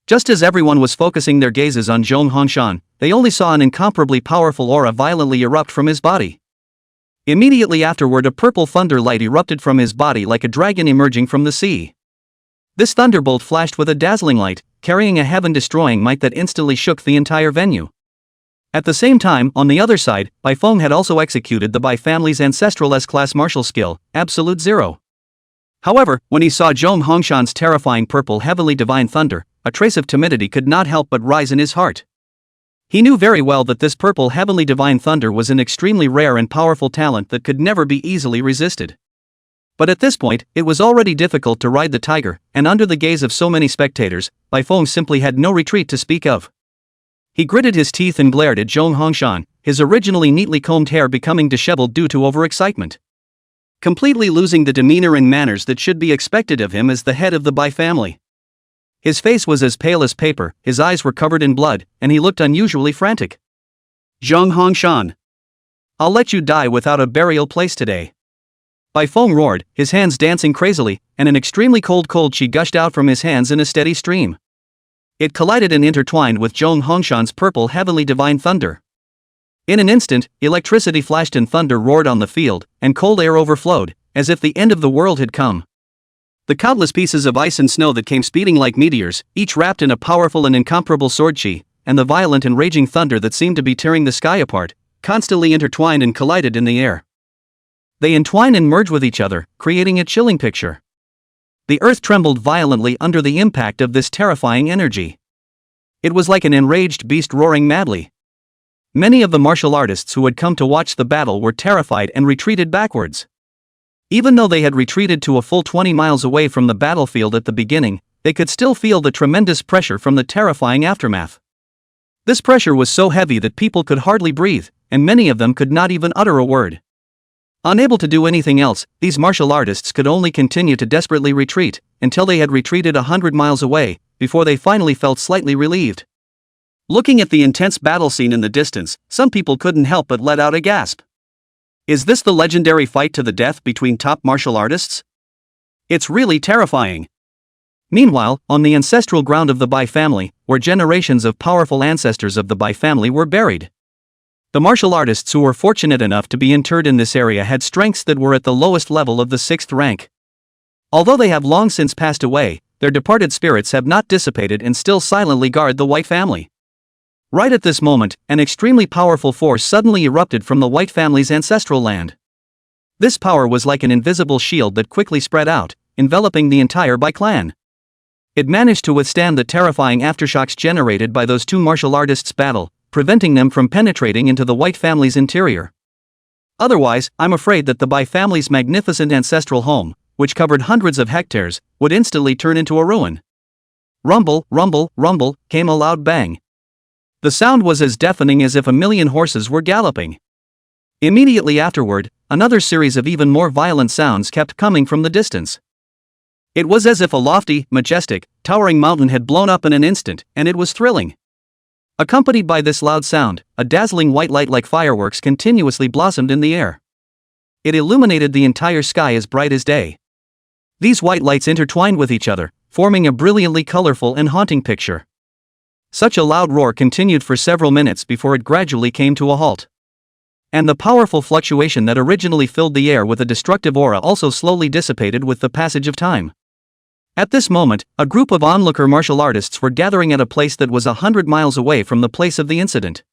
Just as everyone was focusing their gazes on Zhong Hongshan, they only saw an incomparably powerful aura violently erupt from his body. Immediately afterward, a purple thunder light erupted from his body like a dragon emerging from the sea. This thunderbolt flashed with a dazzling light, carrying a heaven-destroying might that instantly shook the entire venue. At the same time, on the other side, Bai Feng had also executed the Bai family's ancestral S-class martial skill, Absolute Zero. However, when he saw Zhong Hongshan's terrifying Purple Heavenly Divine Thunder, a trace of timidity could not help but rise in his heart. He knew very well that this Purple Heavenly Divine Thunder was an extremely rare and powerful talent that could never be easily resisted. But at this point, it was already difficult to ride the tiger, and under the gaze of so many spectators, Bai Feng simply had no retreat to speak of. He gritted his teeth and glared at Zhong Hongshan, his originally neatly combed hair becoming disheveled due to overexcitement. Completely losing the demeanor and manners that should be expected of him as the head of the Bai family. His face was as pale as paper, his eyes were covered in blood, and he looked unusually frantic. Zhong Hongshan, I'll let you die without a burial place today. Bai Feng roared, his hands dancing crazily, and an extremely cold chi gushed out from his hands in a steady stream. It collided and intertwined with Zhong Hongshan's Purple Heavenly Divine Thunder. In an instant, electricity flashed and thunder roared on the field, and cold air overflowed, as if the end of the world had come. The countless pieces of ice and snow that came speeding like meteors, each wrapped in a powerful and incomparable sword chi, and the violent and raging thunder that seemed to be tearing the sky apart, constantly intertwined and collided in the air. They entwine and merge with each other, creating a chilling picture. The earth trembled violently under the impact of this terrifying energy. It was like an enraged beast roaring madly. Many of the martial artists who had come to watch the battle were terrified and retreated backwards. Even though they had retreated to a full 20 miles away from the battlefield at the beginning, they could still feel the tremendous pressure from the terrifying aftermath. This pressure was so heavy that people could hardly breathe, and many of them could not even utter a word. Unable to do anything else, these martial artists could only continue to desperately retreat, until they had retreated 100 miles away, before they finally felt slightly relieved. Looking at the intense battle scene in the distance, some people couldn't help but let out a gasp. Is this the legendary fight to the death between top martial artists? It's really terrifying. Meanwhile, on the ancestral ground of the Bai family, where generations of powerful ancestors of the Bai family were buried, the martial artists who were fortunate enough to be interred in this area had strengths that were at the lowest level of the 6th rank. Although they have long since passed away, their departed spirits have not dissipated and still silently guard the White family. Right at this moment, an extremely powerful force suddenly erupted from the White family's ancestral land. This power was like an invisible shield that quickly spread out, enveloping the entire Bai clan. It managed to withstand the terrifying aftershocks generated by those two martial artists' battle, preventing them from penetrating into the White family's interior. Otherwise, I'm afraid that the Bai family's magnificent ancestral home, which covered hundreds of hectares, would instantly turn into a ruin. Rumble, rumble, rumble, came a loud bang. The sound was as deafening as if a million horses were galloping. Immediately afterward, another series of even more violent sounds kept coming from the distance. It was as if a lofty, majestic, towering mountain had blown up in an instant, and it was thrilling. Accompanied by this loud sound, a dazzling white light like fireworks continuously blossomed in the air. It illuminated the entire sky as bright as day. These white lights intertwined with each other, forming a brilliantly colorful and haunting picture. Such a loud roar continued for several minutes before it gradually came to a halt. And the powerful fluctuation that originally filled the air with a destructive aura also slowly dissipated with the passage of time. At this moment, a group of onlooker martial artists were gathering at a place that was 100 miles away from the place of the incident.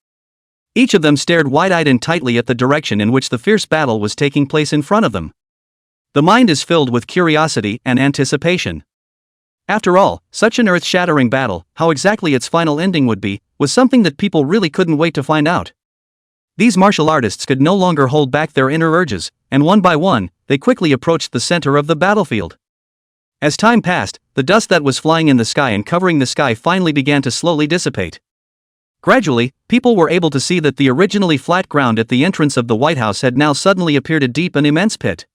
Each of them stared wide-eyed and tightly at the direction in which the fierce battle was taking place in front of them. The mind is filled with curiosity and anticipation. After all, such an earth-shattering battle, how exactly its final ending would be, was something that people really couldn't wait to find out. These martial artists could no longer hold back their inner urges, and one by one, they quickly approached the center of the battlefield. As time passed, the dust that was flying in the sky and covering the sky finally began to slowly dissipate. Gradually, people were able to see that the originally flat ground at the entrance of the White House had now suddenly appeared a deep and immense pit.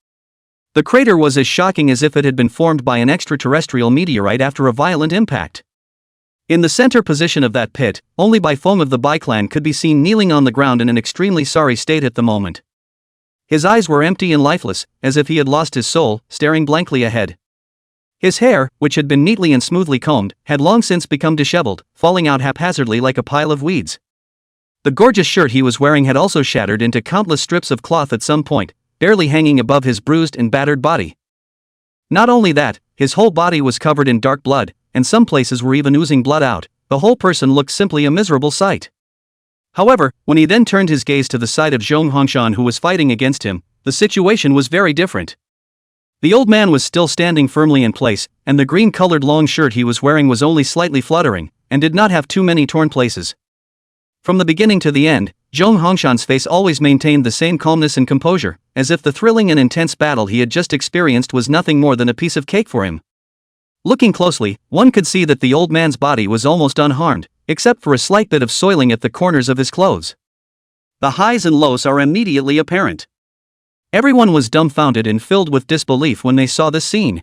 The crater was as shocking as if it had been formed by an extraterrestrial meteorite after a violent impact. In the center position of that pit, only Bai Feng of the Bai clan could be seen kneeling on the ground in an extremely sorry state at the moment. His eyes were empty and lifeless, as if he had lost his soul, staring blankly ahead. His hair, which had been neatly and smoothly combed, had long since become disheveled, falling out haphazardly like a pile of weeds. The gorgeous shirt he was wearing had also shattered into countless strips of cloth at some point, barely hanging above his bruised and battered body. Not only that, his whole body was covered in dark blood, and some places were even oozing blood out. The whole person looked simply a miserable sight. However, when he then turned his gaze to the side of Zhong Hongshan who was fighting against him, the situation was very different. The old man was still standing firmly in place, and the green-colored long shirt he was wearing was only slightly fluttering, and did not have too many torn places. From the beginning to the end, Zhong Hongshan's face always maintained the same calmness and composure, as if the thrilling and intense battle he had just experienced was nothing more than a piece of cake for him. Looking closely, one could see that the old man's body was almost unharmed, except for a slight bit of soiling at the corners of his clothes. The highs and lows are immediately apparent. Everyone was dumbfounded and filled with disbelief when they saw this scene.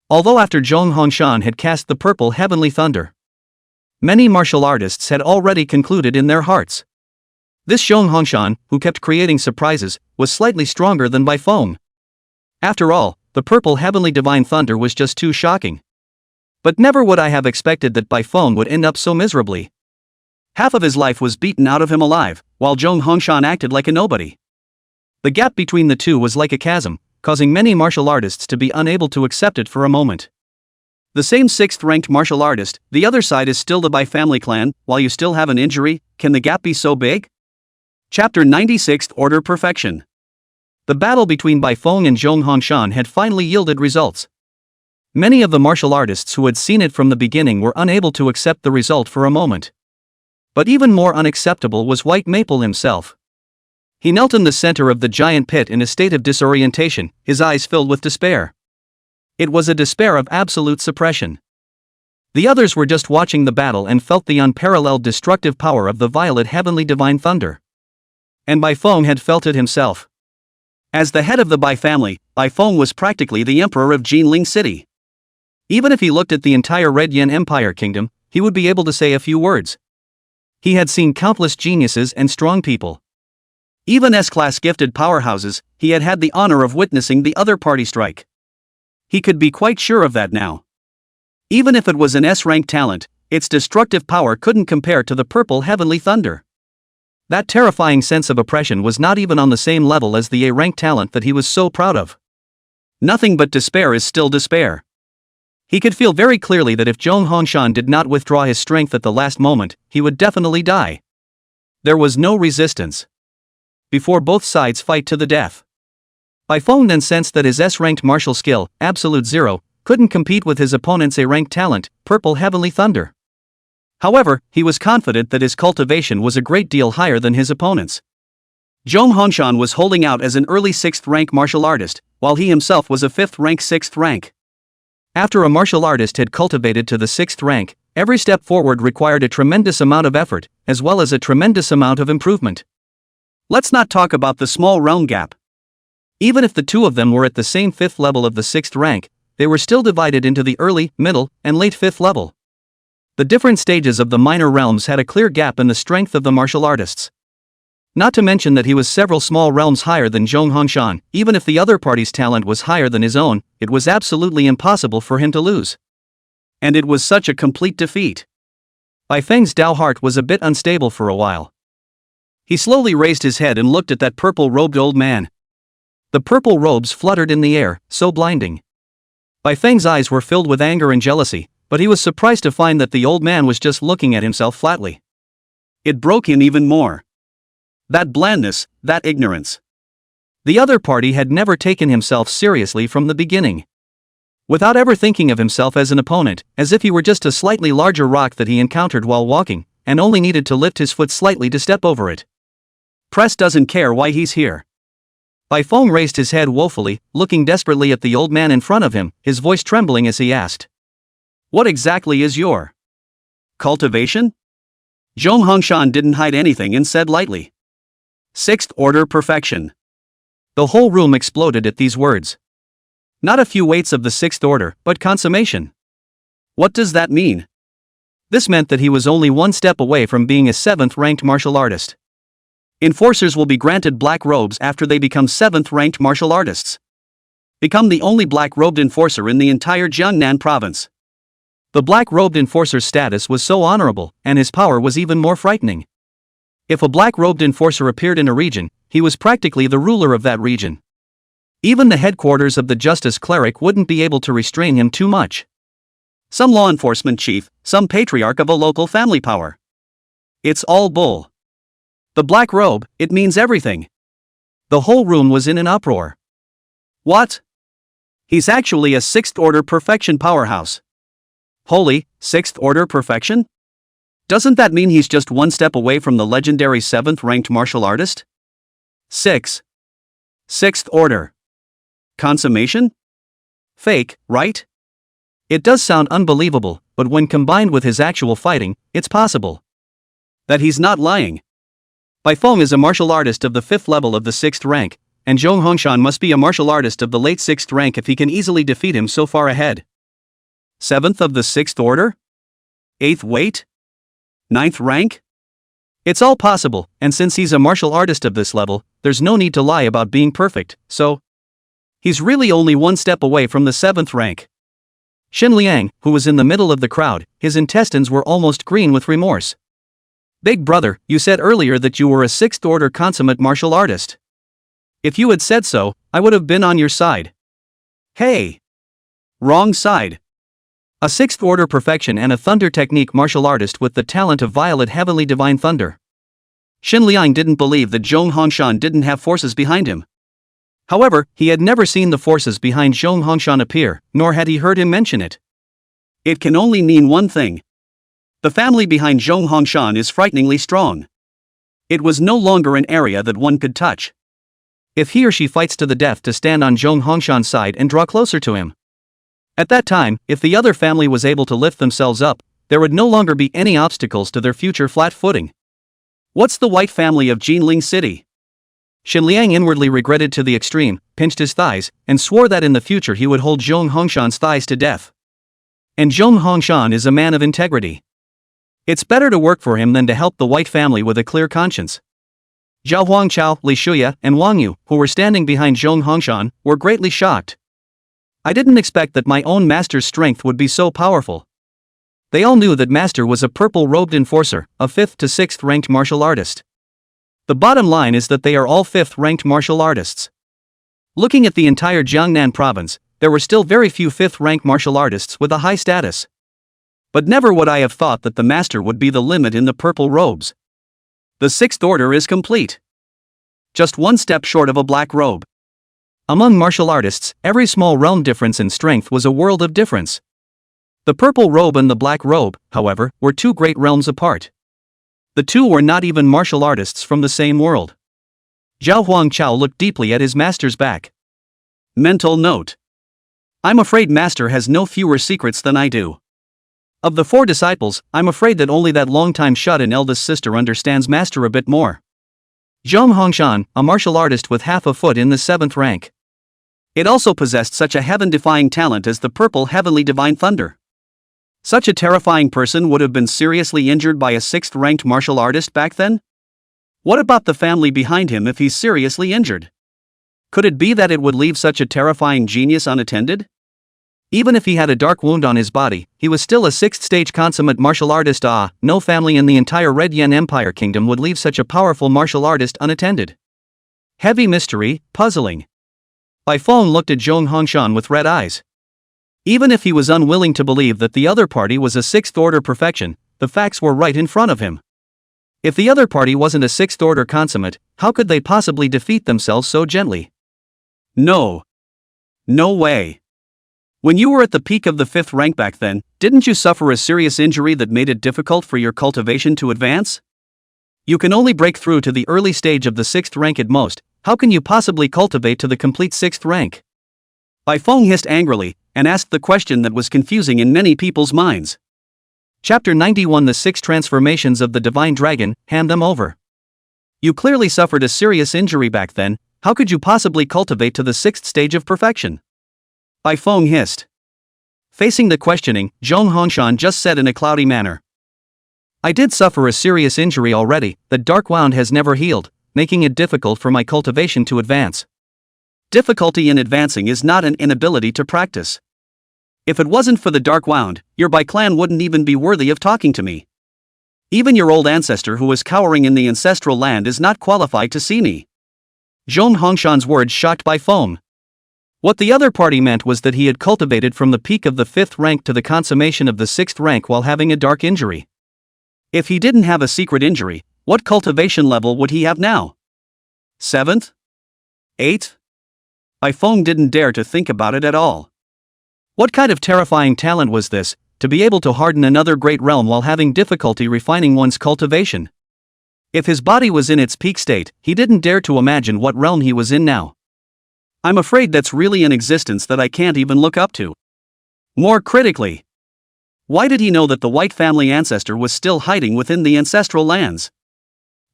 Although after Zhong Hongshan had cast the purple heavenly thunder, many martial artists had already concluded in their hearts. This Zhong Hongshan, who kept creating surprises, was slightly stronger than Bai Feng. After all, the purple heavenly divine thunder was just too shocking. But never would I have expected that Bai Feng would end up so miserably. Half of his life was beaten out of him alive, while Zhong Hongshan acted like a nobody. The gap between the two was like a chasm, causing many martial artists to be unable to accept it for a moment. The same 6th-ranked martial artist, the other side is still the Bai family clan, while you still have an injury, can the gap be so big? Chapter 96 Order Perfection. The battle between Bai Feng and Zhong Hongshan had finally yielded results. Many of the martial artists who had seen it from the beginning were unable to accept the result for a moment. But even more unacceptable was White Maple himself. He knelt in the center of the giant pit in a state of disorientation, his eyes filled with despair. It was a despair of absolute suppression. The others were just watching the battle and felt the unparalleled destructive power of the violet heavenly divine thunder. And Bai Feng had felt it himself. As the head of the Bai family, Bai Feng was practically the emperor of Jinling City. Even if he looked at the entire Red Yen Empire kingdom, he would be able to say a few words. He had seen countless geniuses and strong people. Even S-class gifted powerhouses, he had had the honor of witnessing the other party strike. He could be quite sure of that now. Even if it was an S-rank talent, its destructive power couldn't compare to the purple heavenly thunder. That terrifying sense of oppression was not even on the same level as the A-rank talent that he was so proud of. Nothing but despair is still despair. He could feel very clearly that if Zhong Hongshan did not withdraw his strength at the last moment, he would definitely die. There was no resistance. Before both sides fight to the death. Bai Feng then sensed that his S-ranked martial skill, Absolute Zero, couldn't compete with his opponent's A-ranked talent, Purple Heavenly Thunder. However, he was confident that his cultivation was a great deal higher than his opponent's. Zhong Hongshan was holding out as an early 6th rank martial artist, while he himself was a 5th rank 6th rank. After a martial artist had cultivated to the 6th rank, every step forward required a tremendous amount of effort, as well as a tremendous amount of improvement. Let's not talk about the small realm gap. Even if the two of them were at the same 5th level of the 6th rank, they were still divided into the early, middle, and late 5th level. The different stages of the minor realms had a clear gap in the strength of the martial artists. Not to mention that he was several small realms higher than Zhong Hongshan. Even if the other party's talent was higher than his own, it was absolutely impossible for him to lose. And it was such a complete defeat. Bai Feng's Dao heart was a bit unstable for a while. He slowly raised his head and looked at that purple-robed old man. The purple robes fluttered in the air, so blinding. Bai Feng's eyes were filled with anger and jealousy, but he was surprised to find that the old man was just looking at himself flatly. It broke him even more. That blandness, that ignorance. The other party had never taken himself seriously from the beginning. Without ever thinking of himself as an opponent, as if he were just a slightly larger rock that he encountered while walking, and only needed to lift his foot slightly to step over it. Press doesn't care why he's here. Bai Feng raised his head woefully, looking desperately at the old man in front of him, his voice trembling as he asked. What exactly is your cultivation? Zhong Hongshan didn't hide anything and said lightly. 6th order perfection. The whole room exploded at these words. Not a few weights of the 6th order, but consummation. What does that mean? This meant that he was only one step away from being a 7th ranked martial artist. Enforcers will be granted black robes after they become 7th ranked martial artists. Become the only black-robed enforcer in the entire Jiangnan province. The black-robed enforcer's status was so honorable, and his power was even more frightening. If a black-robed enforcer appeared in a region, he was practically the ruler of that region. Even the headquarters of the justice cleric wouldn't be able to restrain him too much. Some law enforcement chief, some patriarch of a local family power. It's all bull. The black robe, it means everything. The whole room was in an uproar. What? He's actually a 6th order perfection powerhouse. Holy, 6th order perfection? Doesn't that mean he's just one step away from the legendary 7th ranked martial artist? 6th order. Consummation? Fake, right? It does sound unbelievable, but when combined with his actual fighting, it's possible. That he's not lying. Bai Feng is a martial artist of the 5th level of the 6th rank, and Zhong Hongshan must be a martial artist of the late 6th rank if he can easily defeat him so far ahead. 7th of the 6th order? 8th weight? 9th rank? It's all possible, and since he's a martial artist of this level, there's no need to lie about being perfect, so he's really only one step away from the 7th rank. Xin Liang, who was in the middle of the crowd, his intestines were almost green with remorse. Big brother, you said earlier that you were a 6th order consummate martial artist. If you had said so, I would have been on your side. Hey! Wrong side. A 6th order perfection and a thunder technique martial artist with the talent of Violet Heavenly Divine Thunder. Xin Liang didn't believe that Zhong Hongshan didn't have forces behind him. However, he had never seen the forces behind Zhong Hongshan appear, nor had he heard him mention it. It can only mean one thing. The family behind Zhong Hongshan is frighteningly strong. It was no longer an area that one could touch. If he or she fights to the death to stand on Zhong Hongshan's side and draw closer to him. At that time, if the other family was able to lift themselves up, there would no longer be any obstacles to their future flat footing. What's the white family of Jinling City? Shen Liang inwardly regretted to the extreme, pinched his thighs, and swore that in the future he would hold Zhong Hongshan's thighs to death. And Zhong Hongshan is a man of integrity. It's better to work for him than to help the White family with a clear conscience. Zhao Huangchao, Li Shuya, and Wang Yu, who were standing behind Zhong Hongshan, were greatly shocked. I didn't expect that my own master's strength would be so powerful. They all knew that master was a purple-robed enforcer, a 5th to 6th ranked martial artist. The bottom line is that they are all 5th ranked martial artists. Looking at the entire Jiangnan province, there were still very few 5th ranked martial artists with a high status. But never would I have thought that the master would be the limit in the purple robes. The 6th order is complete. Just one step short of a black robe. Among martial artists, every small realm difference in strength was a world of difference. The purple robe and the black robe, however, were 2 great realms apart. The two were not even martial artists from the same world. Zhao Huangchao looked deeply at his master's back. Mental note. I'm afraid master has no fewer secrets than I do. Of the 4 disciples, I'm afraid that only that long-time shut-in eldest sister understands master a bit more. Zhong Hongshan, a martial artist with half a foot in the 7th rank. It also possessed such a heaven-defying talent as the purple heavenly divine thunder. Such a terrifying person would have been seriously injured by a 6th ranked martial artist back then? What about the family behind him if he's seriously injured? Could it be that it would leave such a terrifying genius unattended? Even if he had a dark wound on his body, he was still a 6th stage consummate martial artist. No family in the entire Red Yen Empire Kingdom would leave such a powerful martial artist unattended. Heavy mystery, puzzling. Bai Feng looked at Zhong Hongshan with red eyes. Even if he was unwilling to believe that the other party was a 6th order perfection, the facts were right in front of him. If the other party wasn't a 6th order consummate, how could they possibly defeat themselves so gently? No. No way. When you were at the peak of the 5th rank back then, didn't you suffer a serious injury that made it difficult for your cultivation to advance? You can only break through to the early stage of the 6th rank at most. How can you possibly cultivate to the complete 6th rank? Bai Feng hissed angrily, and asked the question that was confusing in many people's minds. Chapter 91 The 6 Transformations of the Divine Dragon, Hand Them Over. You clearly suffered a serious injury back then, how could you possibly cultivate to the 6th stage of perfection? Bai Feng hissed. Facing the questioning, Zhong Hongshan just said in a cloudy manner. I did suffer a serious injury already, the dark wound has never healed, making it difficult for my cultivation to advance. Difficulty in advancing is not an inability to practice. If it wasn't for the dark wound, your Bai clan wouldn't even be worthy of talking to me. Even your old ancestor who was cowering in the ancestral land is not qualified to see me. Zhong Hongshan's words shocked Bai Feng. What the other party meant was that he had cultivated from the peak of the 5th rank to the consummation of the 6th rank while having a dark injury. If he didn't have a secret injury, what cultivation level would he have now? 7th? 8th? Bai Feng didn't dare to think about it at all. What kind of terrifying talent was this, to be able to harden another great realm while having difficulty refining one's cultivation? If his body was in its peak state, he didn't dare to imagine what realm he was in now. I'm afraid that's really an existence that I can't even look up to. More critically, why did he know that the White family ancestor was still hiding within the ancestral lands?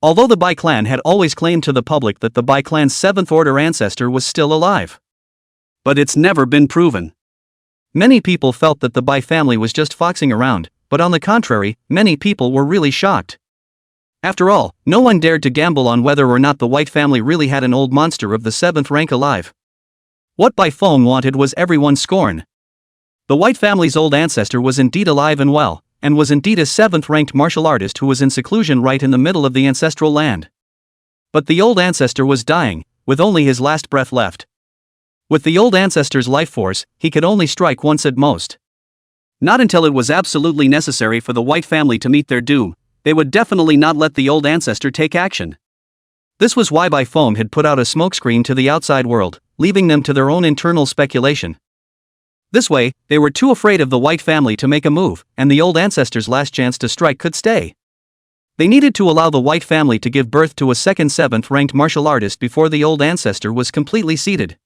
Although the Bai clan had always claimed to the public that the Bai clan's 7th order ancestor was still alive. But it's never been proven. Many people felt that the Bai family was just foxing around, but on the contrary, many people were really shocked. After all, no one dared to gamble on whether or not the White family really had an old monster of the 7th rank alive. What Bai Feng wanted was everyone's scorn. The White family's old ancestor was indeed alive and well, and was indeed a 7th ranked martial artist who was in seclusion right in the middle of the ancestral land. But the old ancestor was dying, with only his last breath left. With the old ancestor's life force, he could only strike once at most. Not until it was absolutely necessary for the White family to meet their doom, they would definitely not let the old ancestor take action. This was why Bai Feng had put out a smokescreen to the outside world, leaving them to their own internal speculation. This way, they were too afraid of the White family to make a move, and the old ancestor's last chance to strike could stay. They needed to allow the White family to give birth to a second 7th ranked martial artist before the old ancestor was completely seated.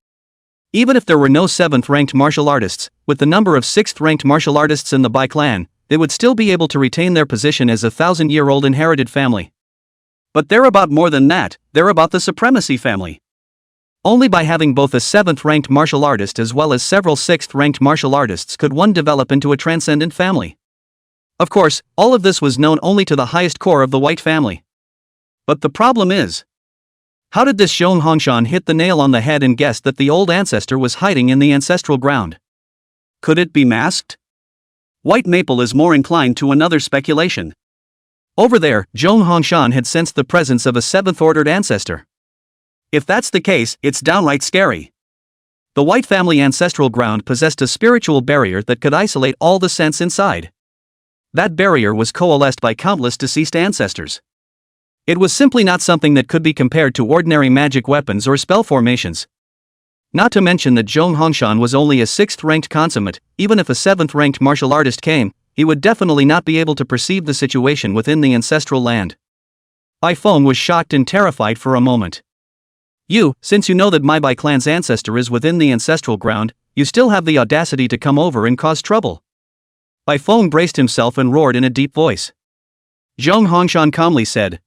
Even if there were no 7th ranked martial artists, with the number of 6th ranked martial artists in the Bai clan, they would still be able to retain their position as a 1,000-year-old inherited family. But they're about more than that, they're about the supremacy family. Only by having both a 7th-ranked martial artist as well as several 6th-ranked martial artists could one develop into a transcendent family. Of course, all of this was known only to the highest core of the White family. But the problem is, how did this Zhong Hongshan hit the nail on the head and guess that the old ancestor was hiding in the ancestral ground? Could it be masked? White Maple is more inclined to another speculation. Over there, Zhong Hongshan had sensed the presence of a 7th-ordered ancestor. If that's the case, it's downright scary. The White family ancestral ground possessed a spiritual barrier that could isolate all the sense inside. That barrier was coalesced by countless deceased ancestors. It was simply not something that could be compared to ordinary magic weapons or spell formations. Not to mention that Zhong Hongshan was only a 6th-ranked consummate. Even if a 7th-ranked martial artist came, he would definitely not be able to perceive the situation within the ancestral land. Bai Feng was shocked and terrified for a moment. Since you know that my Bai clan's ancestor is within the ancestral ground, you still have the audacity to come over and cause trouble. Bai Feng braced himself and roared in a deep voice. Zhong Hongshan calmly said,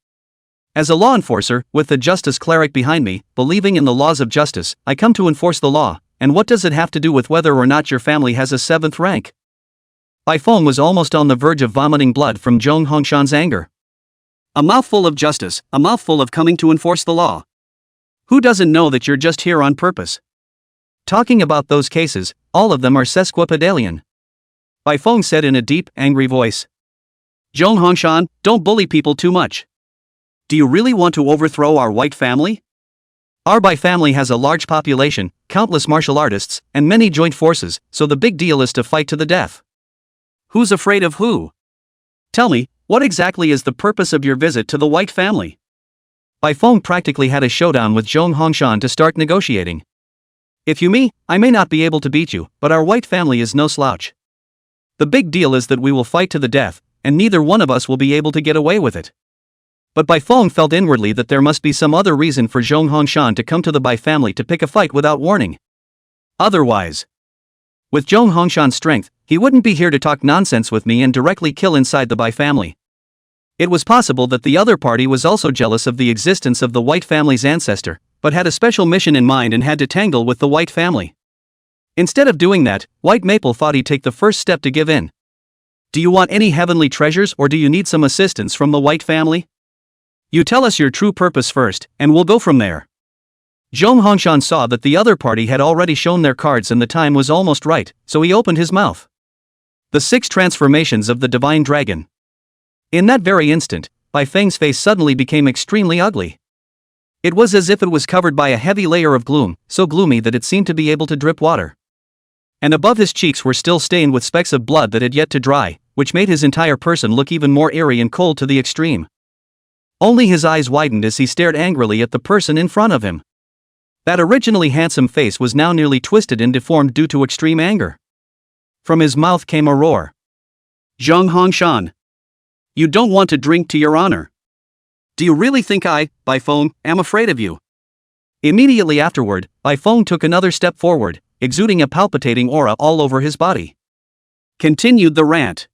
"As a law enforcer, with the justice cleric behind me, believing in the laws of justice, I come to enforce the law, and what does it have to do with whether or not your family has a 7th rank?" Bai Feng was almost on the verge of vomiting blood from Zhong Hongshan's anger. A mouthful of justice, a mouthful of coming to enforce the law. Who doesn't know that you're just here on purpose? Talking about those cases, all of them are sesquipedalian. Bai Feng said in a deep, angry voice. Zhong Hongshan, don't bully people too much. Do you really want to overthrow our White family? Our Bai family has a large population, countless martial artists, and many joint forces, so the big deal is to fight to the death. Who's afraid of who? Tell me, what exactly is the purpose of your visit to the White family? Bai Feng practically had a showdown with Zhong Hongshan to start negotiating. If you me, I may not be able to beat you, but our White family is no slouch. The big deal is that we will fight to the death, and neither one of us will be able to get away with it. But Bai Feng felt inwardly that there must be some other reason for Zhong Hongshan to come to the Bai family to pick a fight without warning. Otherwise, with Zhong Hongshan's strength, he wouldn't be here to talk nonsense with me and directly kill inside the Bai family. It was possible that the other party was also jealous of the existence of the White family's ancestor, but had a special mission in mind and had to tangle with the White family. Instead of doing that, White Maple thought he'd take the first step to give in. Do you want any heavenly treasures or do you need some assistance from the White family? You tell us your true purpose first, and we'll go from there. Zhong Hongshan saw that the other party had already shown their cards and the time was almost right, so he opened his mouth. The 6 transformations of the Divine Dragon. In that very instant, Bai Feng's face suddenly became extremely ugly. It was as if it was covered by a heavy layer of gloom, so gloomy that it seemed to be able to drip water. And above his cheeks were still stained with specks of blood that had yet to dry, which made his entire person look even more eerie and cold to the extreme. Only his eyes widened as he stared angrily at the person in front of him. That originally handsome face was now nearly twisted and deformed due to extreme anger. From his mouth came a roar. Zhong Hongshan. You don't want to drink to your honor. Do you really think I, Bai Feng, am afraid of you? Immediately afterward, Bai Feng took another step forward, exuding a palpitating aura all over his body. Continued the rant.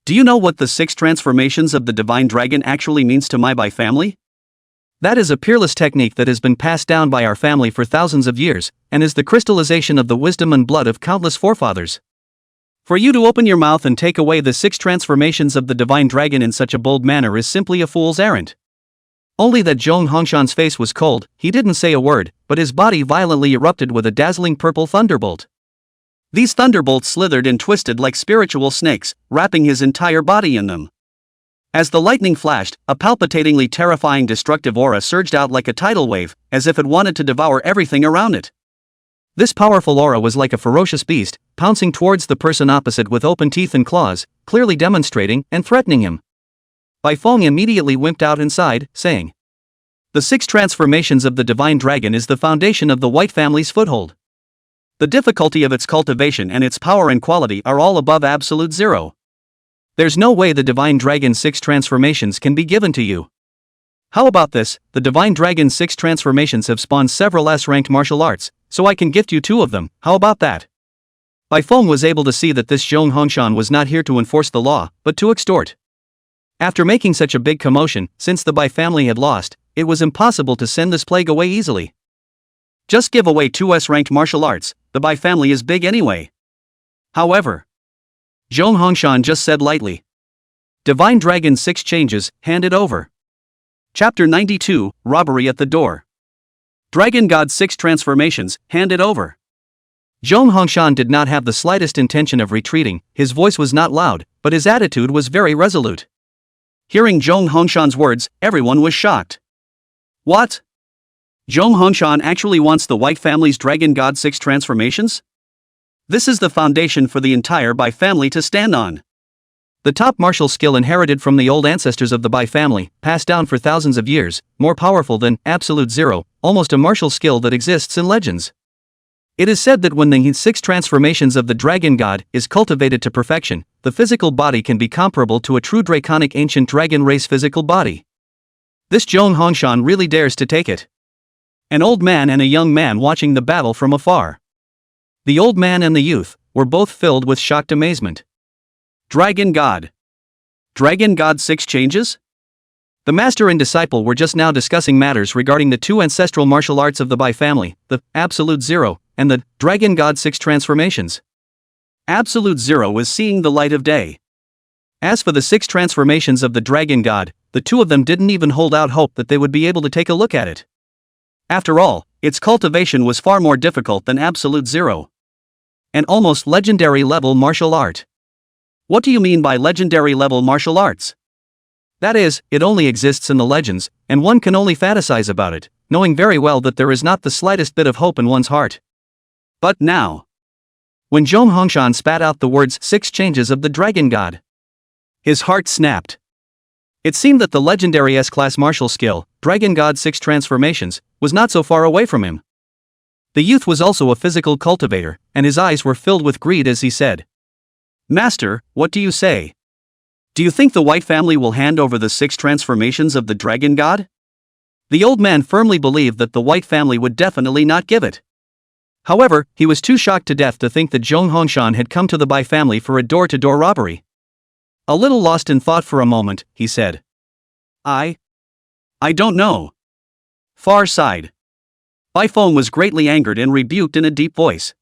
Do you know what the 6 transformations of the Divine Dragon actually means to my Bai family? That is a peerless technique that has been passed down by our family for thousands of years, and is the crystallization of the wisdom and blood of countless forefathers. For you to open your mouth and take away the 6 transformations of the Divine Dragon in such a bold manner is simply a fool's errand. Only that Zhong Hongshan's face was cold, he didn't say a word, but his body violently erupted with a dazzling purple thunderbolt. These thunderbolts slithered and twisted like spiritual snakes, wrapping his entire body in them. As the lightning flashed, a palpitatingly terrifying destructive aura surged out like a tidal wave, as if it wanted to devour everything around it. This powerful aura was like a ferocious beast, pouncing towards the person opposite with open teeth and claws, clearly demonstrating and threatening him. Bai Feng immediately wimped out inside, saying, The 6 transformations of the Divine Dragon is the foundation of the White family's foothold. The difficulty of its cultivation and its power and quality are all above absolute zero. There's no way the Divine Dragon's 6 transformations can be given to you. How about this? The Divine Dragon's 6 transformations have spawned several S-ranked martial arts, so I can gift you 2 of them, how about that? Bai Feng was able to see that this Zhong Hongshan was not here to enforce the law, but to extort. After making such a big commotion, since the Bai family had lost, it was impossible to send this plague away easily. Just give away 2S ranked martial arts, the Bai family is big anyway. However, Zhong Hongshan just said lightly. Divine Dragon 6 changes, hand it over. Chapter 92, Robbery at the Door. Dragon God 6 transformations, hand it over. Zhong Hongshan did not have the slightest intention of retreating, his voice was not loud, but his attitude was very resolute. Hearing Zhong Hongshan's words, everyone was shocked. What? Zhong Hongshan actually wants the White family's Dragon God 6 transformations? This is the foundation for the entire Bai family to stand on. The top martial skill inherited from the old ancestors of the Bai family, passed down for thousands of years, more powerful than Absolute Zero, almost a martial skill that exists in legends. It is said that when the 6 transformations of the Dragon God is cultivated to perfection, the physical body can be comparable to a true draconic ancient dragon race physical body. This Zhong Hongshan really dares to take it. An old man and a young man watching the battle from afar. The old man and the youth were both filled with shocked amazement. Dragon God. Dragon God 6 changes? The master and disciple were just now discussing matters regarding the 2 ancestral martial arts of the Bai family, the Absolute Zero, and the Dragon God 6 transformations. Absolute Zero is seeing the light of day. As for the 6 transformations of the Dragon God, the two of them didn't even hold out hope that they would be able to take a look at it. After all, its cultivation was far more difficult than Absolute Zero. An almost legendary level martial art. What do you mean by legendary level martial arts? That is, it only exists in the legends, and one can only fantasize about it, knowing very well that there is not the slightest bit of hope in one's heart. But now, when Zhong Hongshan spat out the words 6 changes of the Dragon God, his heart snapped. It seemed that the legendary S-class martial skill, Dragon God 6 transformations, was not so far away from him. The youth was also a physical cultivator, and his eyes were filled with greed as he said, Master, what do you say? Do you think the White family will hand over the 6 transformations of the Dragon God? The old man firmly believed that the White family would definitely not give it. However, he was too shocked to death to think that Zhong Hongshan had come to the Bai family for a door-to-door robbery. A little lost in thought for a moment, he said, I don't know. Far side. Bai Feng was greatly angered and rebuked in a deep voice.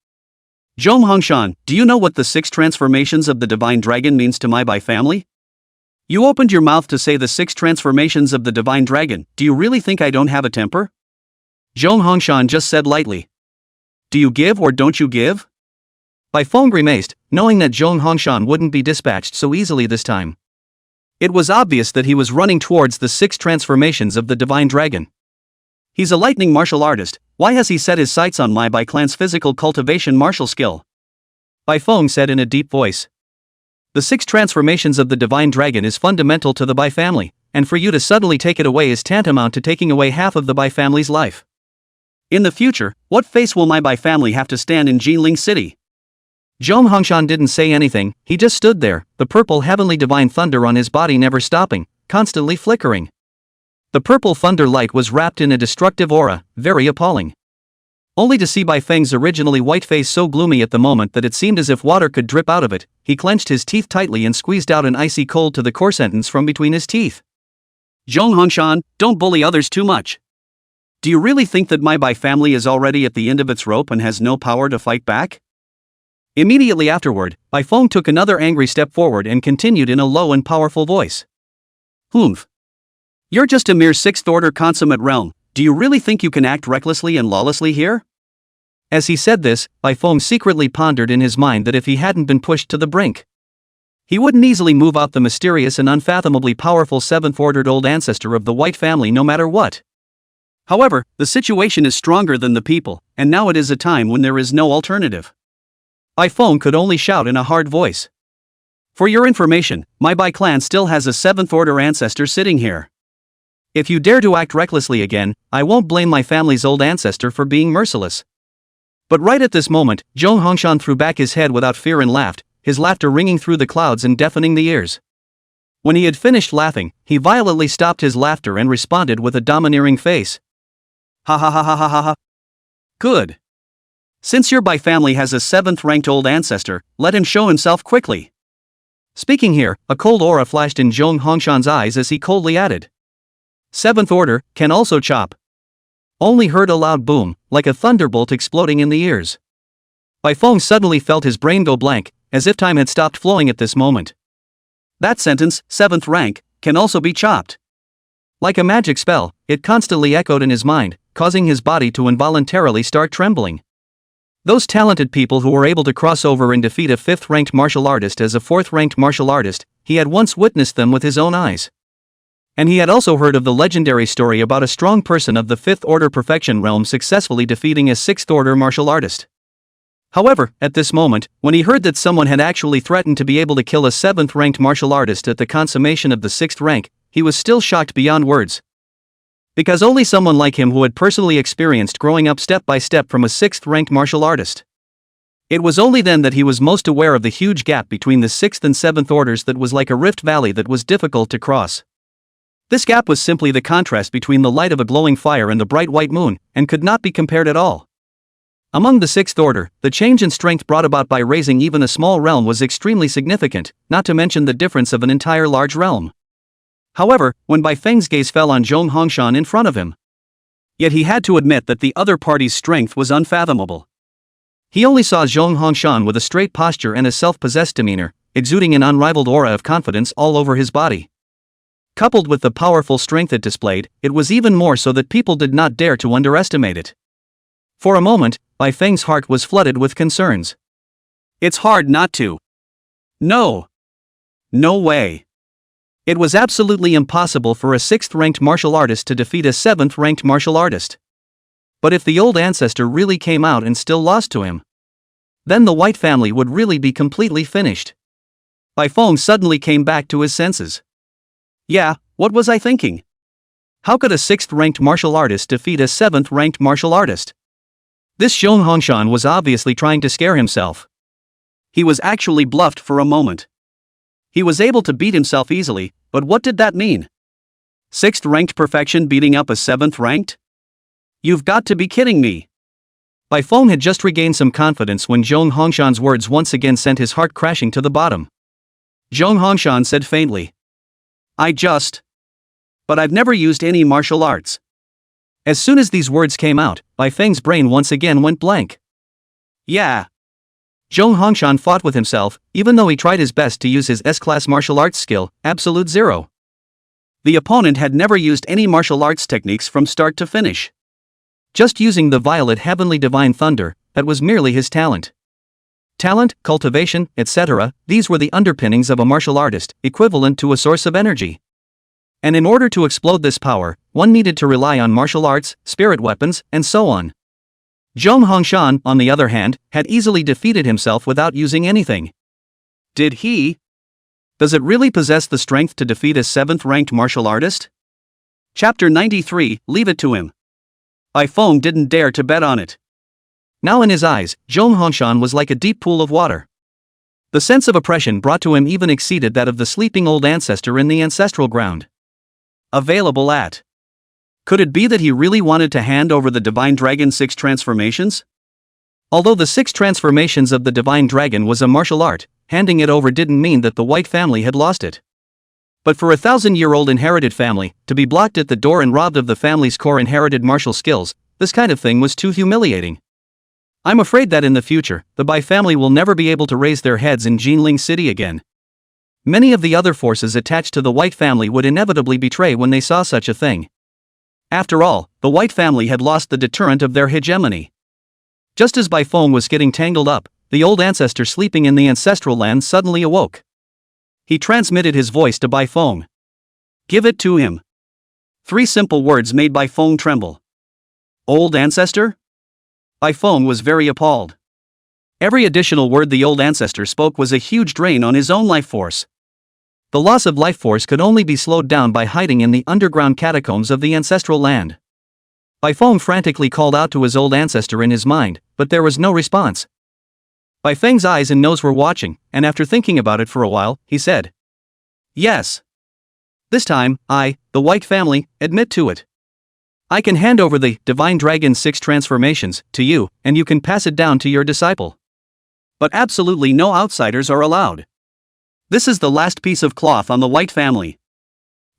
Zhong Hongshan, do you know what the 6 transformations of the Divine Dragon means to my Bai family? You opened your mouth to say the 6 transformations of the Divine Dragon, do you really think I don't have a temper? Zhong Hongshan just said lightly. Do you give or don't you give? Bai Feng grimaced, knowing that Zhong Hongshan wouldn't be dispatched so easily this time. It was obvious that he was running towards the 6 transformations of the Divine Dragon. He's a lightning martial artist, why has he set his sights on my Bai clan's physical cultivation martial skill? Bai Feng said in a deep voice. The 6 transformations of the Divine Dragon is fundamental to the Bai family, and for you to suddenly take it away is tantamount to taking away half of the Bai family's life. In the future, what face will my Bai family have to stand in Jinling City? Zhong Hongshan didn't say anything, he just stood there, the purple heavenly divine thunder on his body never stopping, constantly flickering. The purple thunder light was wrapped in a destructive aura, very appalling. Only to see Bai Feng's originally white face so gloomy at the moment that it seemed as if water could drip out of it, he clenched his teeth tightly and squeezed out an icy cold to the core sentence from between his teeth. Zhong Hongshan, don't bully others too much. Do you really think that my Bai family is already at the end of its rope and has no power to fight back? Immediately afterward, Bai Feng took another angry step forward and continued in a low and powerful voice. Humph. You're just a mere 6th order consummate realm, do you really think you can act recklessly and lawlessly here? As he said this, Bai Feng secretly pondered in his mind that if he hadn't been pushed to the brink, he wouldn't easily move out the mysterious and unfathomably powerful 7th ordered old ancestor of the White family no matter what. However, the situation is stronger than the people, and now it is a time when there is no alternative. Bai Feng could only shout in a hard voice. For your information, my Bai clan still has a 7th order ancestor sitting here. If you dare to act recklessly again, I won't blame my family's old ancestor for being merciless. But right at this moment, Zhong Hongshan threw back his head without fear and laughed, his laughter ringing through the clouds and deafening the ears. When he had finished laughing, he violently stopped his laughter and responded with a domineering face. Ha ha ha ha ha ha ha. Good. Since your Bai family has a 7th ranked old ancestor, let him show himself quickly. Speaking here, a cold aura flashed in Zhong Hongshan's eyes as he coldly added. 7th Order can also chop. Only heard a loud boom, like a thunderbolt exploding in the ears. Bai Feng suddenly felt his brain go blank, as if time had stopped flowing at this moment. That sentence, 7th rank, can also be chopped. Like a magic spell, it constantly echoed in his mind, causing his body to involuntarily start trembling. Those talented people who were able to cross over and defeat a 5th-ranked martial artist as a 4th-ranked martial artist, he had once witnessed them with his own eyes. And he had also heard of the legendary story about a strong person of the 5th Order perfection realm successfully defeating a 6th Order martial artist. However, at this moment, when he heard that someone had actually threatened to be able to kill a 7th-ranked martial artist at the consummation of the 6th rank, he was still shocked beyond words. Because only someone like him who had personally experienced growing up step by step from a 6th-ranked martial artist. It was only then that he was most aware of the huge gap between the 6th and 7th orders that was like a rift valley that was difficult to cross. This gap was simply the contrast between the light of a glowing fire and the bright white moon, and could not be compared at all. Among the 6th order, the change in strength brought about by raising even a small realm was extremely significant, not to mention the difference of an entire large realm. However, when Bai Feng's gaze fell on Zhong Hongshan in front of him, yet he had to admit that the other party's strength was unfathomable. He only saw Zhong Hongshan with a straight posture and a self-possessed demeanor, exuding an unrivaled aura of confidence all over his body. Coupled with the powerful strength it displayed, it was even more so that people did not dare to underestimate it. For a moment, Bai Feng's heart was flooded with concerns. It's hard not to. No. No way. It was absolutely impossible for a 6th-ranked martial artist to defeat a 7th-ranked martial artist. But if the old ancestor really came out and still lost to him, then the White family would really be completely finished. Bai Feng suddenly came back to his senses. Yeah, what was I thinking? How could a 6th-ranked martial artist defeat a 7th-ranked martial artist? This Zhong Hongshan was obviously trying to scare himself. He was actually bluffed for a moment. He was able to beat himself easily, but what did that mean? 6th-ranked perfection beating up a 7th-ranked? You've got to be kidding me. Bai Feng had just regained some confidence when Zhong Hongshan's words once again sent his heart crashing to the bottom. Zhong Hongshan said faintly, But I've never used any martial arts. As soon as these words came out, Bai Feng's brain once again went blank. Yeah. Zhong Hongshan fought with himself, even though he tried his best to use his S-class martial arts skill, absolute zero. The opponent had never used any martial arts techniques from start to finish. Just using the violet heavenly divine thunder, that was merely his talent. Talent, cultivation, etc., these were the underpinnings of a martial artist, equivalent to a source of energy. And in order to explode this power, one needed to rely on martial arts, spirit weapons, and so on. Zhong Hongshan, on the other hand, had easily defeated himself without using anything. Did he? Does it really possess the strength to defeat a 7th-ranked martial artist? Chapter 93, Leave it to him. Bai Feng didn't dare to bet on it. Now in his eyes, Zhong Hongshan was like a deep pool of water. The sense of oppression brought to him even exceeded that of the sleeping old ancestor in the ancestral ground. Available at. Could it be that he really wanted to hand over the Divine Dragon's 6 transformations? Although the 6 transformations of the Divine Dragon was a martial art, handing it over didn't mean that the White family had lost it. But for a 1,000-year-old inherited family, to be blocked at the door and robbed of the family's core inherited martial skills, this kind of thing was too humiliating. I'm afraid that in the future, the Bai family will never be able to raise their heads in Jinling City again. Many of the other forces attached to the White family would inevitably betray when they saw such a thing. After all, the White family had lost the deterrent of their hegemony. Just as Bai Feng was getting tangled up, the old ancestor sleeping in the ancestral land suddenly awoke. He transmitted his voice to Bai Feng. Give it to him. 3 simple words made Bai Feng tremble. Old ancestor? Bai Feng was very appalled. Every additional word the old ancestor spoke was a huge drain on his own life force. The loss of life force could only be slowed down by hiding in the underground catacombs of the ancestral land. Bai Feng frantically called out to his old ancestor in his mind, but there was no response. Bai Feng's eyes and nose were watching, and after thinking about it for a while, he said, Yes. This time, I, the White family, admit to it. I can hand over the Divine Dragon's 6 transformations to you, and you can pass it down to your disciple. But absolutely no outsiders are allowed. This is the last piece of cloth on the White family.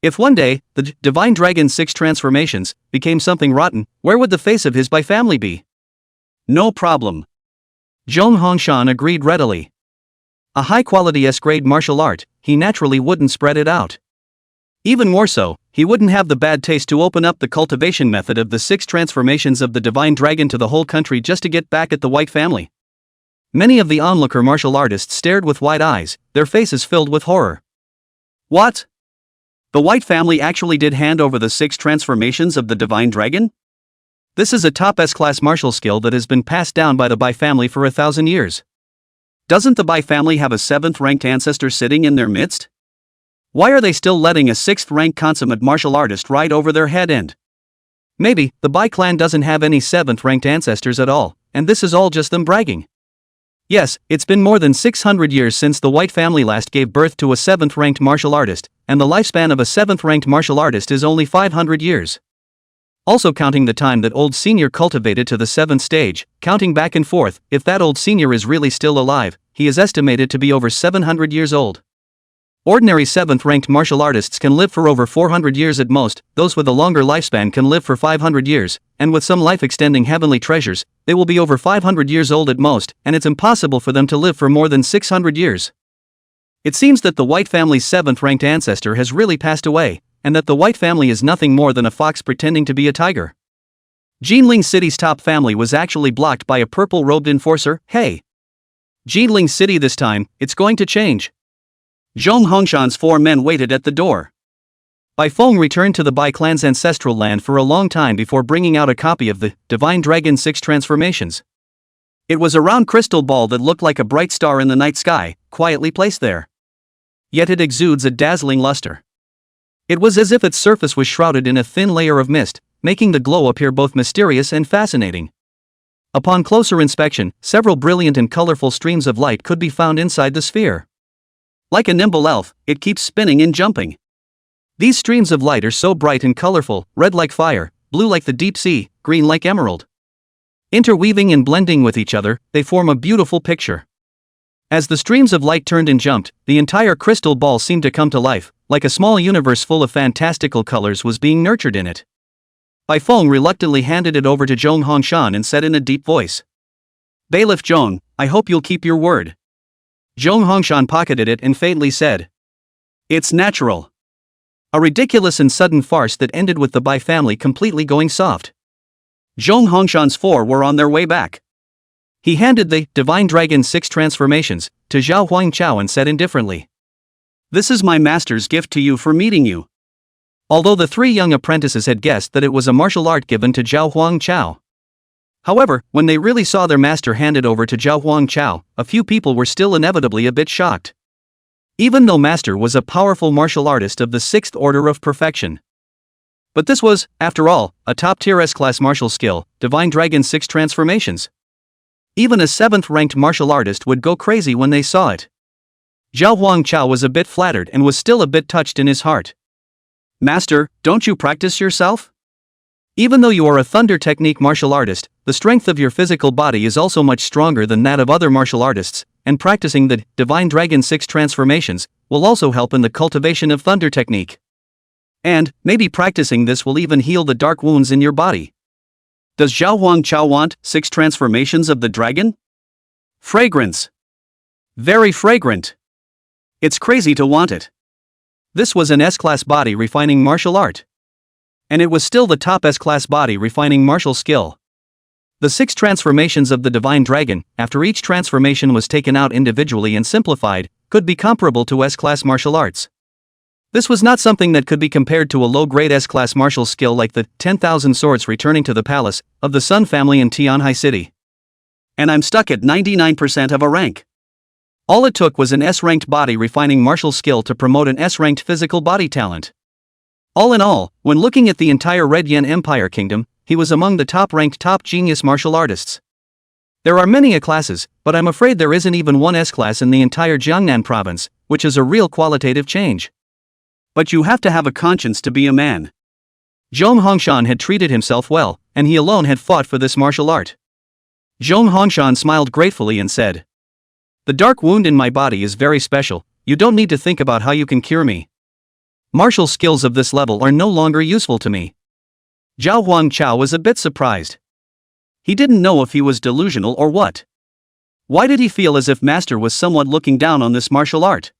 If one day, the Divine Dragon's 6 transformations became something rotten, where would the face of his Bai family be? No problem. Zhong Hongshan agreed readily. A high-quality S-grade martial art, he naturally wouldn't spread it out. Even more so, he wouldn't have the bad taste to open up the cultivation method of the 6 transformations of the Divine Dragon to the whole country just to get back at the White family. Many of the onlooker martial artists stared with wide eyes, their faces filled with horror. What? The White family actually did hand over the 6 transformations of the Divine Dragon? This is a top S-class martial skill that has been passed down by the Bai family for 1,000 years. Doesn't the Bai family have a 7th-ranked ancestor sitting in their midst? Why are they still letting a 6th-ranked consummate martial artist ride over their head end? Maybe, the Bai clan doesn't have any 7th-ranked ancestors at all, and this is all just them bragging. Yes, it's been more than 600 years since the White family last gave birth to a 7th-ranked martial artist, and the lifespan of a 7th-ranked martial artist is only 500 years. Also counting the time that old senior cultivated to the 7th stage, counting back and forth, if that old senior is really still alive, he is estimated to be over 700 years old. Ordinary 7th-ranked martial artists can live for over 400 years at most, those with a longer lifespan can live for 500 years, and with some life-extending heavenly treasures, they will be over 500 years old at most, and it's impossible for them to live for more than 600 years. It seems that the White family's 7th-ranked ancestor has really passed away, and that the White family is nothing more than a fox pretending to be a tiger. Jinling City's top family was actually blocked by a purple-robed enforcer. Hey! Jinling City this time, it's going to change. Zhong Hongshan's 4 men waited at the door. Bai Feng returned to the Bai clan's ancestral land for a long time before bringing out a copy of the Divine Dragon 6 transformations. It was a round crystal ball that looked like a bright star in the night sky, quietly placed there. Yet it exudes a dazzling luster. It was as if its surface was shrouded in a thin layer of mist, making the glow appear both mysterious and fascinating. Upon closer inspection, several brilliant and colorful streams of light could be found inside the sphere. Like a nimble elf, it keeps spinning and jumping. These streams of light are so bright and colorful, red like fire, blue like the deep sea, green like emerald. Interweaving and blending with each other, they form a beautiful picture. As the streams of light turned and jumped, the entire crystal ball seemed to come to life, like a small universe full of fantastical colors was being nurtured in it. Bai Feng reluctantly handed it over to Zhong Hongshan and said in a deep voice, "Bailiff Zhong, I hope you'll keep your word." Zhong Hongshan pocketed it and faintly said, "It's natural." A ridiculous and sudden farce that ended with the Bai family completely going soft. Zhong Hongshan's 4 were on their way back. He handed the Divine Dragon 6 transformations to Zhao Huangchao and said indifferently, "This is my master's gift to you for meeting you." Although the 3 young apprentices had guessed that it was a martial art given to Zhao Huangchao. However, when they really saw their master handed over to Zhao Huangchao, a few people were still inevitably a bit shocked. Even though master was a powerful martial artist of the 6th order of perfection. But this was, after all, a top-tier S-class martial skill, Divine Dragon 6 transformations. Even a 7th-ranked martial artist would go crazy when they saw it. Zhao Huangchao was a bit flattered and was still a bit touched in his heart. "Master, don't you practice yourself? Even though you are a thunder technique martial artist, the strength of your physical body is also much stronger than that of other martial artists, and practicing the Divine Dragon 6 transformations will also help in the cultivation of thunder technique. And, maybe practicing this will even heal the dark wounds in your body." Does Zhao Huangchao want 6 transformations of the dragon? Fragrance. Very fragrant. It's crazy to want it. This was an S-class body refining martial art. And it was still the top S-class body refining martial skill. The 6 transformations of the Divine Dragon, after each transformation was taken out individually and simplified, could be comparable to S-class martial arts. This was not something that could be compared to a low-grade S-class martial skill like the 10,000 swords returning to the palace of the Sun family in Tianhai City. And I'm stuck at 99% of a rank. All it took was an S-ranked body refining martial skill to promote an S-ranked physical body talent. All in all, when looking at the entire Red Yen Empire Kingdom, he was among the top-ranked top genius martial artists. There are many A-classes, but I'm afraid there isn't even one S-class in the entire Jiangnan province, which is a real qualitative change. But you have to have a conscience to be a man. Zhong Hongshan had treated himself well, and he alone had fought for this martial art. Zhong Hongshan smiled gratefully and said, "The dark wound in my body is very special, You don't need to think about how you can cure me. Martial skills of this level are no longer useful to me. Zhao Huangchao was a bit surprised. He didn't know if he was delusional or what. Why did he feel as if Master was somewhat looking down on this martial art?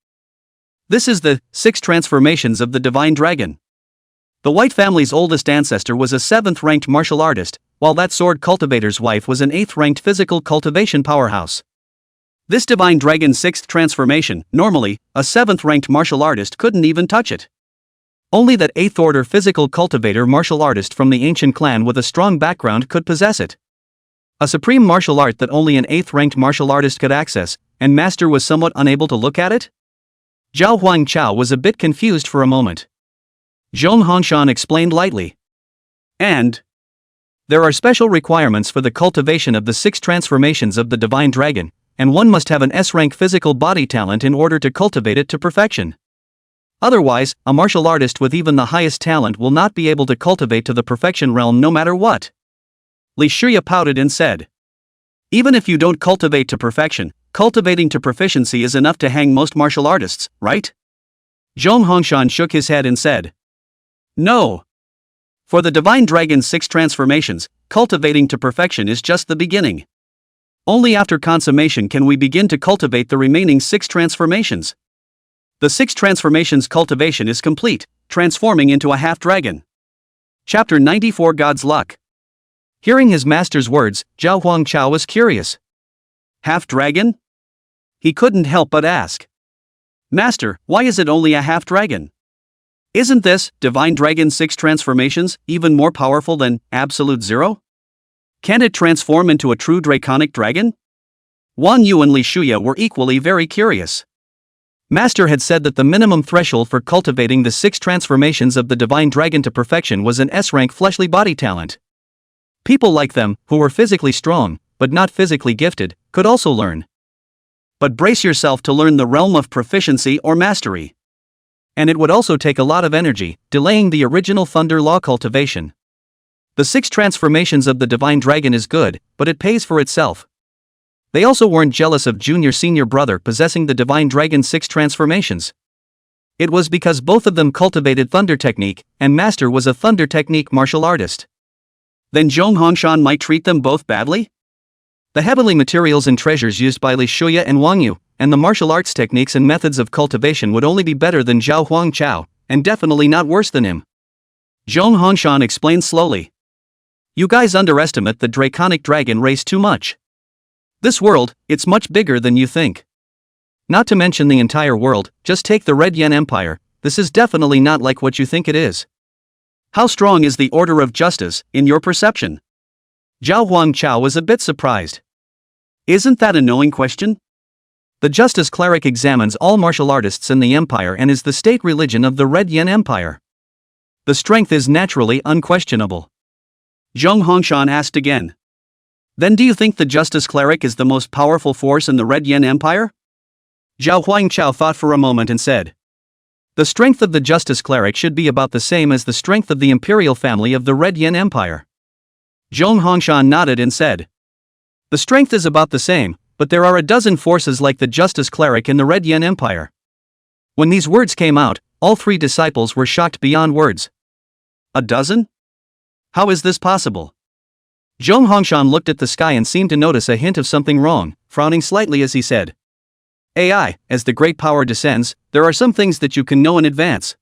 This is the 6 transformations of the Divine Dragon. The White family's oldest ancestor was a 7th-ranked martial artist, while that sword cultivator's wife was an 8th-ranked physical cultivation powerhouse. This Divine Dragon's 6th transformation, normally, a 7th-ranked martial artist couldn't even touch it. Only that 8th-order physical cultivator martial artist from the ancient clan with a strong background could possess it. A supreme martial art that only an 8th-ranked martial artist could access, and Master was somewhat unable to look at it? Zhao Huangchao was a bit confused for a moment. Zhong Hongshan explained lightly. And there are special requirements for the cultivation of the 6 transformations of the Divine Dragon, and one must have an S-rank physical body talent in order to cultivate it to perfection. Otherwise, a martial artist with even the highest talent will not be able to cultivate to the perfection realm no matter what. Li Shuya pouted and said. Even if you don't cultivate to perfection, cultivating to proficiency is enough to hang most martial artists, right? Zhong Hongshan shook his head and said. No. For the Divine Dragon's 6 transformations, cultivating to perfection is just the beginning. Only after consummation can we begin to cultivate the remaining 6 transformations. The 6 transformations cultivation is complete, transforming into a half-dragon. Chapter 94 God's Luck. Hearing his master's words, Zhao Huangchao was curious. Half-dragon? He couldn't help but ask. Master, why is it only a half-dragon? Isn't this, Divine Dragon 6 transformations, even more powerful than Absolute Zero? Can't it transform into a true draconic dragon? Wang Yu and Li Shuya were equally very curious. Master had said that the minimum threshold for cultivating the 6 transformations of the Divine Dragon to perfection was an S-rank fleshly body talent. People like them, who were physically strong, but not physically gifted, could also learn. But brace yourself to learn the realm of proficiency or mastery. And it would also take a lot of energy, delaying the original Thunder Law cultivation. The 6 transformations of the Divine Dragon is good, but it pays for itself. They also weren't jealous of junior-senior brother possessing the Divine Dragon's 6 transformations. It was because both of them cultivated Thunder Technique, and Master was a Thunder Technique martial artist. Then Zhong Hongshan might treat them both badly? The heavenly materials and treasures used by Li Shuya and Wang Yu, and the martial arts techniques and methods of cultivation would only be better than Zhao Huangchao, and definitely not worse than him. Zhong Hongshan explained slowly. You guys underestimate the draconic dragon race too much. This world, it's much bigger than you think. Not to mention the entire world, just take the Red Yen Empire, this is definitely not like what you think it is. How strong is the Order of Justice, in your perception? Zhao Huangchao was a bit surprised. Isn't that a knowing question? The Justice Cleric examines all martial artists in the Empire and is the state religion of the Red Yen Empire. The strength is naturally unquestionable. Zhong Hongshan asked again. Then do you think the Justice Cleric is the most powerful force in the Red Yen Empire? Zhao Huangchao thought for a moment and said. The strength of the Justice Cleric should be about the same as the strength of the Imperial family of the Red Yen Empire. Zhong Hongshan nodded and said. The strength is about the same, but there are a dozen forces like the Justice Cleric in the Red Yen Empire. When these words came out, all 3 disciples were shocked beyond words. A dozen? How is this possible? Zhong Hongshan looked at the sky and seemed to notice a hint of something wrong, frowning slightly as he said. AI, as the great power descends, there are some things that you can know in advance.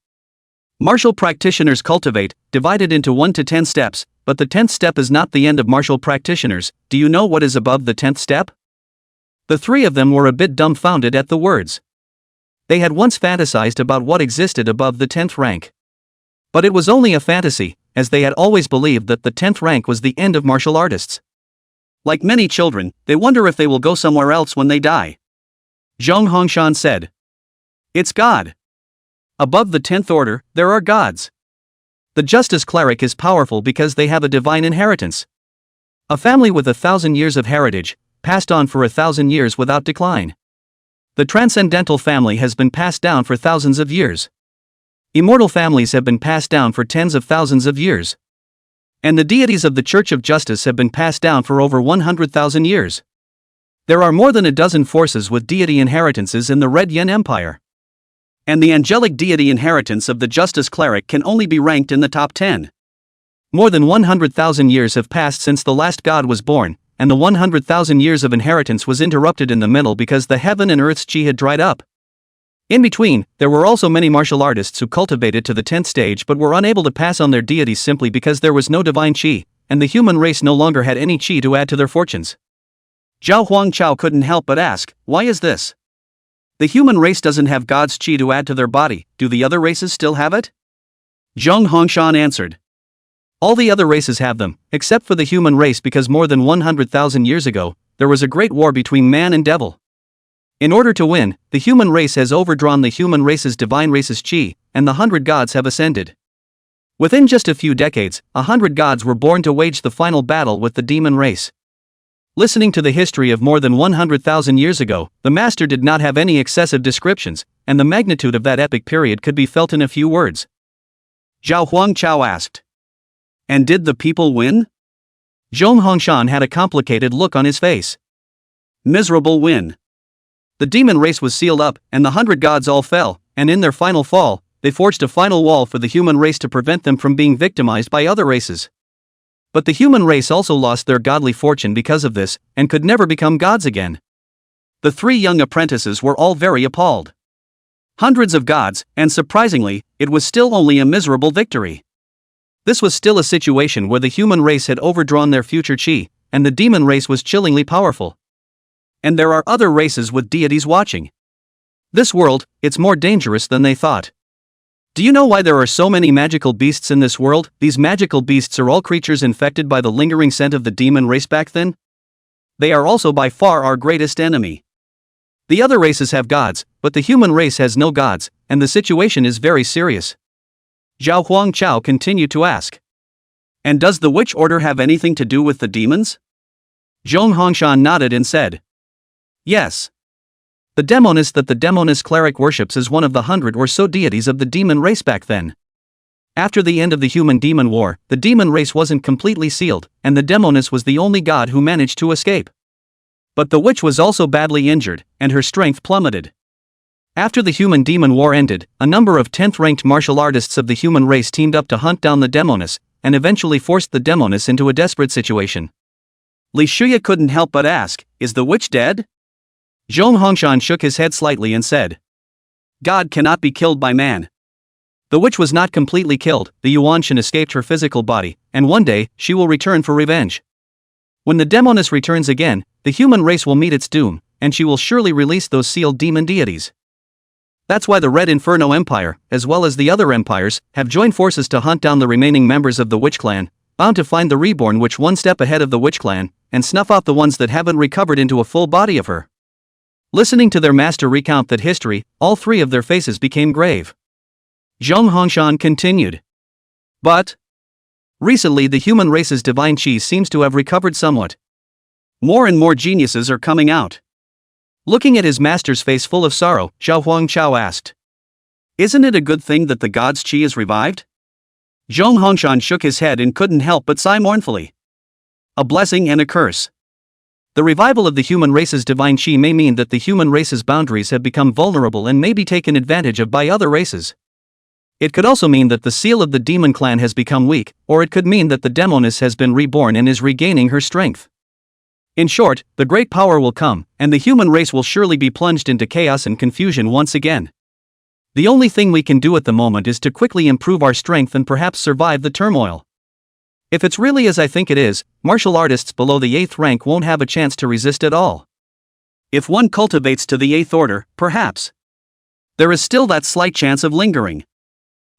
Martial practitioners cultivate, divided into 1 to 10 steps, but the 10th step is not the end of martial practitioners. Do you know what is above the 10th step? The 3 of them were a bit dumbfounded at the words. They had once fantasized about what existed above the 10th rank. But it was only a fantasy, as they had always believed that the 10th rank was the end of martial artists. Like many children, they wonder if they will go somewhere else when they die. Zhong Hongshan said. It's God. Above the 10th order, there are gods. The Justice Cleric is powerful because they have a divine inheritance. A family with 1,000 years of heritage, passed on for 1,000 years without decline. The Transcendental family has been passed down for thousands of years. Immortal families have been passed down for tens of thousands of years. And the deities of the Church of Justice have been passed down for over 100,000 years. There are more than a dozen forces with deity inheritances in the Red Yen Empire. And the angelic deity inheritance of the Justice Cleric can only be ranked in the top 10. More than 100,000 years have passed since the last god was born, and the 100,000 years of inheritance was interrupted in the middle because the heaven and earth's chi had dried up. In between, there were also many martial artists who cultivated to the 10th stage but were unable to pass on their deities simply because there was no divine chi, and the human race no longer had any chi to add to their fortunes. Zhao Huangchao couldn't help but ask, why is this? The human race doesn't have God's chi to add to their body, do the other races still have it? Zhang Hongshan answered. All the other races have them, except for the human race because more than 100,000 years ago, there was a great war between man and devil. In order to win, the human race has overdrawn the human race's divine race's chi, and the 100 gods have ascended. Within just a few decades, 100 gods were born to wage the final battle with the demon race. Listening to the history of more than 100,000 years ago, the master did not have any excessive descriptions, and the magnitude of that epic period could be felt in a few words. Zhao Huangchao asked. And did the people win? Zhong Hongshan had a complicated look on his face. Miserable win. The demon race was sealed up, and the 100 gods all fell, and in their final fall, they forged a final wall for the human race to prevent them from being victimized by other races. But the human race also lost their godly fortune because of this, and could never become gods again. The 3 young apprentices were all very appalled. Hundreds of gods, and surprisingly, it was still only a miserable victory. This was still a situation where the human race had overdrawn their future chi, and the demon race was chillingly powerful. And there are other races with deities watching. This world, it's more dangerous than they thought. Do you know why there are so many magical beasts in this world? These magical beasts are all creatures infected by the lingering scent of the demon race back then. They are also by far our greatest enemy. The other races have gods, but the human race has no gods, and the situation is very serious. Zhao Huangchao continued to ask. And does the witch order have anything to do with the demons? Zhong Hongshan nodded and said. Yes. The demoness that the demoness cleric worships is one of the 100 or so deities of the demon race back then. After the end of the human-demon war, the demon race wasn't completely sealed, and the demoness was the only god who managed to escape. But the witch was also badly injured, and her strength plummeted. After the human-demon war ended, a number of 10th-ranked martial artists of the human race teamed up to hunt down the demoness, and eventually forced the demoness into a desperate situation. Li Shuya couldn't help but ask, is the witch dead? Zhong Hongshan shook his head slightly and said. God cannot be killed by man. The witch was not completely killed, the Yuanshan escaped her physical body, and one day, she will return for revenge. When the demoness returns again, the human race will meet its doom, and she will surely release those sealed demon deities. That's why the Red Inferno Empire, as well as the other empires, have joined forces to hunt down the remaining members of the Witch Clan, bound to find the reborn witch one step ahead of the Witch Clan, and snuff out the ones that haven't recovered into a full body of her. Listening to their master recount that history, all 3 of their faces became grave. Zhong Hongshan continued. But recently the human race's divine chi seems to have recovered somewhat. More and more geniuses are coming out. Looking at his master's face full of sorrow, Zhao Huangchao asked. Isn't it a good thing that the god's chi is revived? Zhong Hongshan shook his head and couldn't help but sigh mournfully. A blessing and a curse. The revival of the human race's divine chi may mean that the human race's boundaries have become vulnerable and may be taken advantage of by other races. It could also mean that the seal of the demon clan has become weak, or it could mean that the demoness has been reborn and is regaining her strength. In short, the great power will come, and the human race will surely be plunged into chaos and confusion once again. The only thing we can do at the moment is to quickly improve our strength and perhaps survive the turmoil. If it's really as I think it is, martial artists below the 8th rank won't have a chance to resist at all. If one cultivates to the 8th order, perhaps. There is still that slight chance of lingering.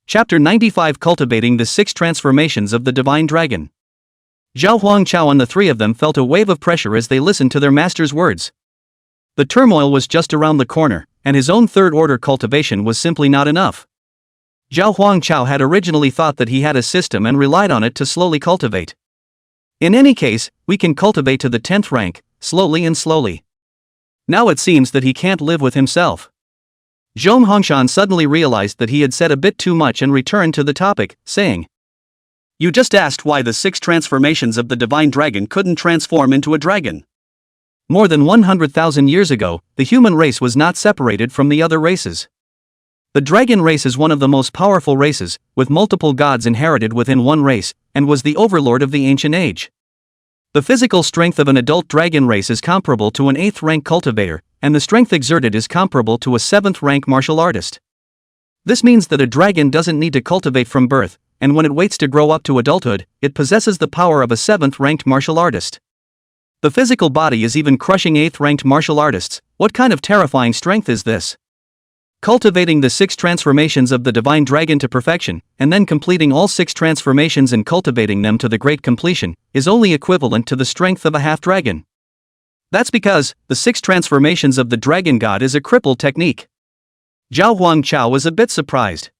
Chapter 95 Cultivating the 6 Transformations of the Divine Dragon. Zhao Huangchao and the 3 of them felt a wave of pressure as they listened to their master's words. The turmoil was just around the corner, and his own 3rd order cultivation was simply not enough. Zhao Huangchao had originally thought that he had a system and relied on it to slowly cultivate. In any case, we can cultivate to the 10th rank, slowly and slowly. Now it seems that he can't live with himself. Zhong Hongshan suddenly realized that he had said a bit too much and returned to the topic, saying, You just asked why the 6 transformations of the divine dragon couldn't transform into a dragon. More than 100,000 years ago, the human race was not separated from the other races. The dragon race is one of the most powerful races, with multiple gods inherited within one race, and was the overlord of the ancient age. The physical strength of an adult dragon race is comparable to an 8th rank cultivator, and the strength exerted is comparable to a 7th rank martial artist. This means that a dragon doesn't need to cultivate from birth, and when it waits to grow up to adulthood, it possesses the power of a 7th ranked martial artist. The physical body is even crushing 8th ranked martial artists. What kind of terrifying strength is this? Cultivating the 6 transformations of the divine dragon to perfection, and then completing all 6 transformations and cultivating them to the great completion, is only equivalent to the strength of a half-dragon. That's because the 6 transformations of the dragon god is a crippled technique. Zhao Huangchao was a bit surprised.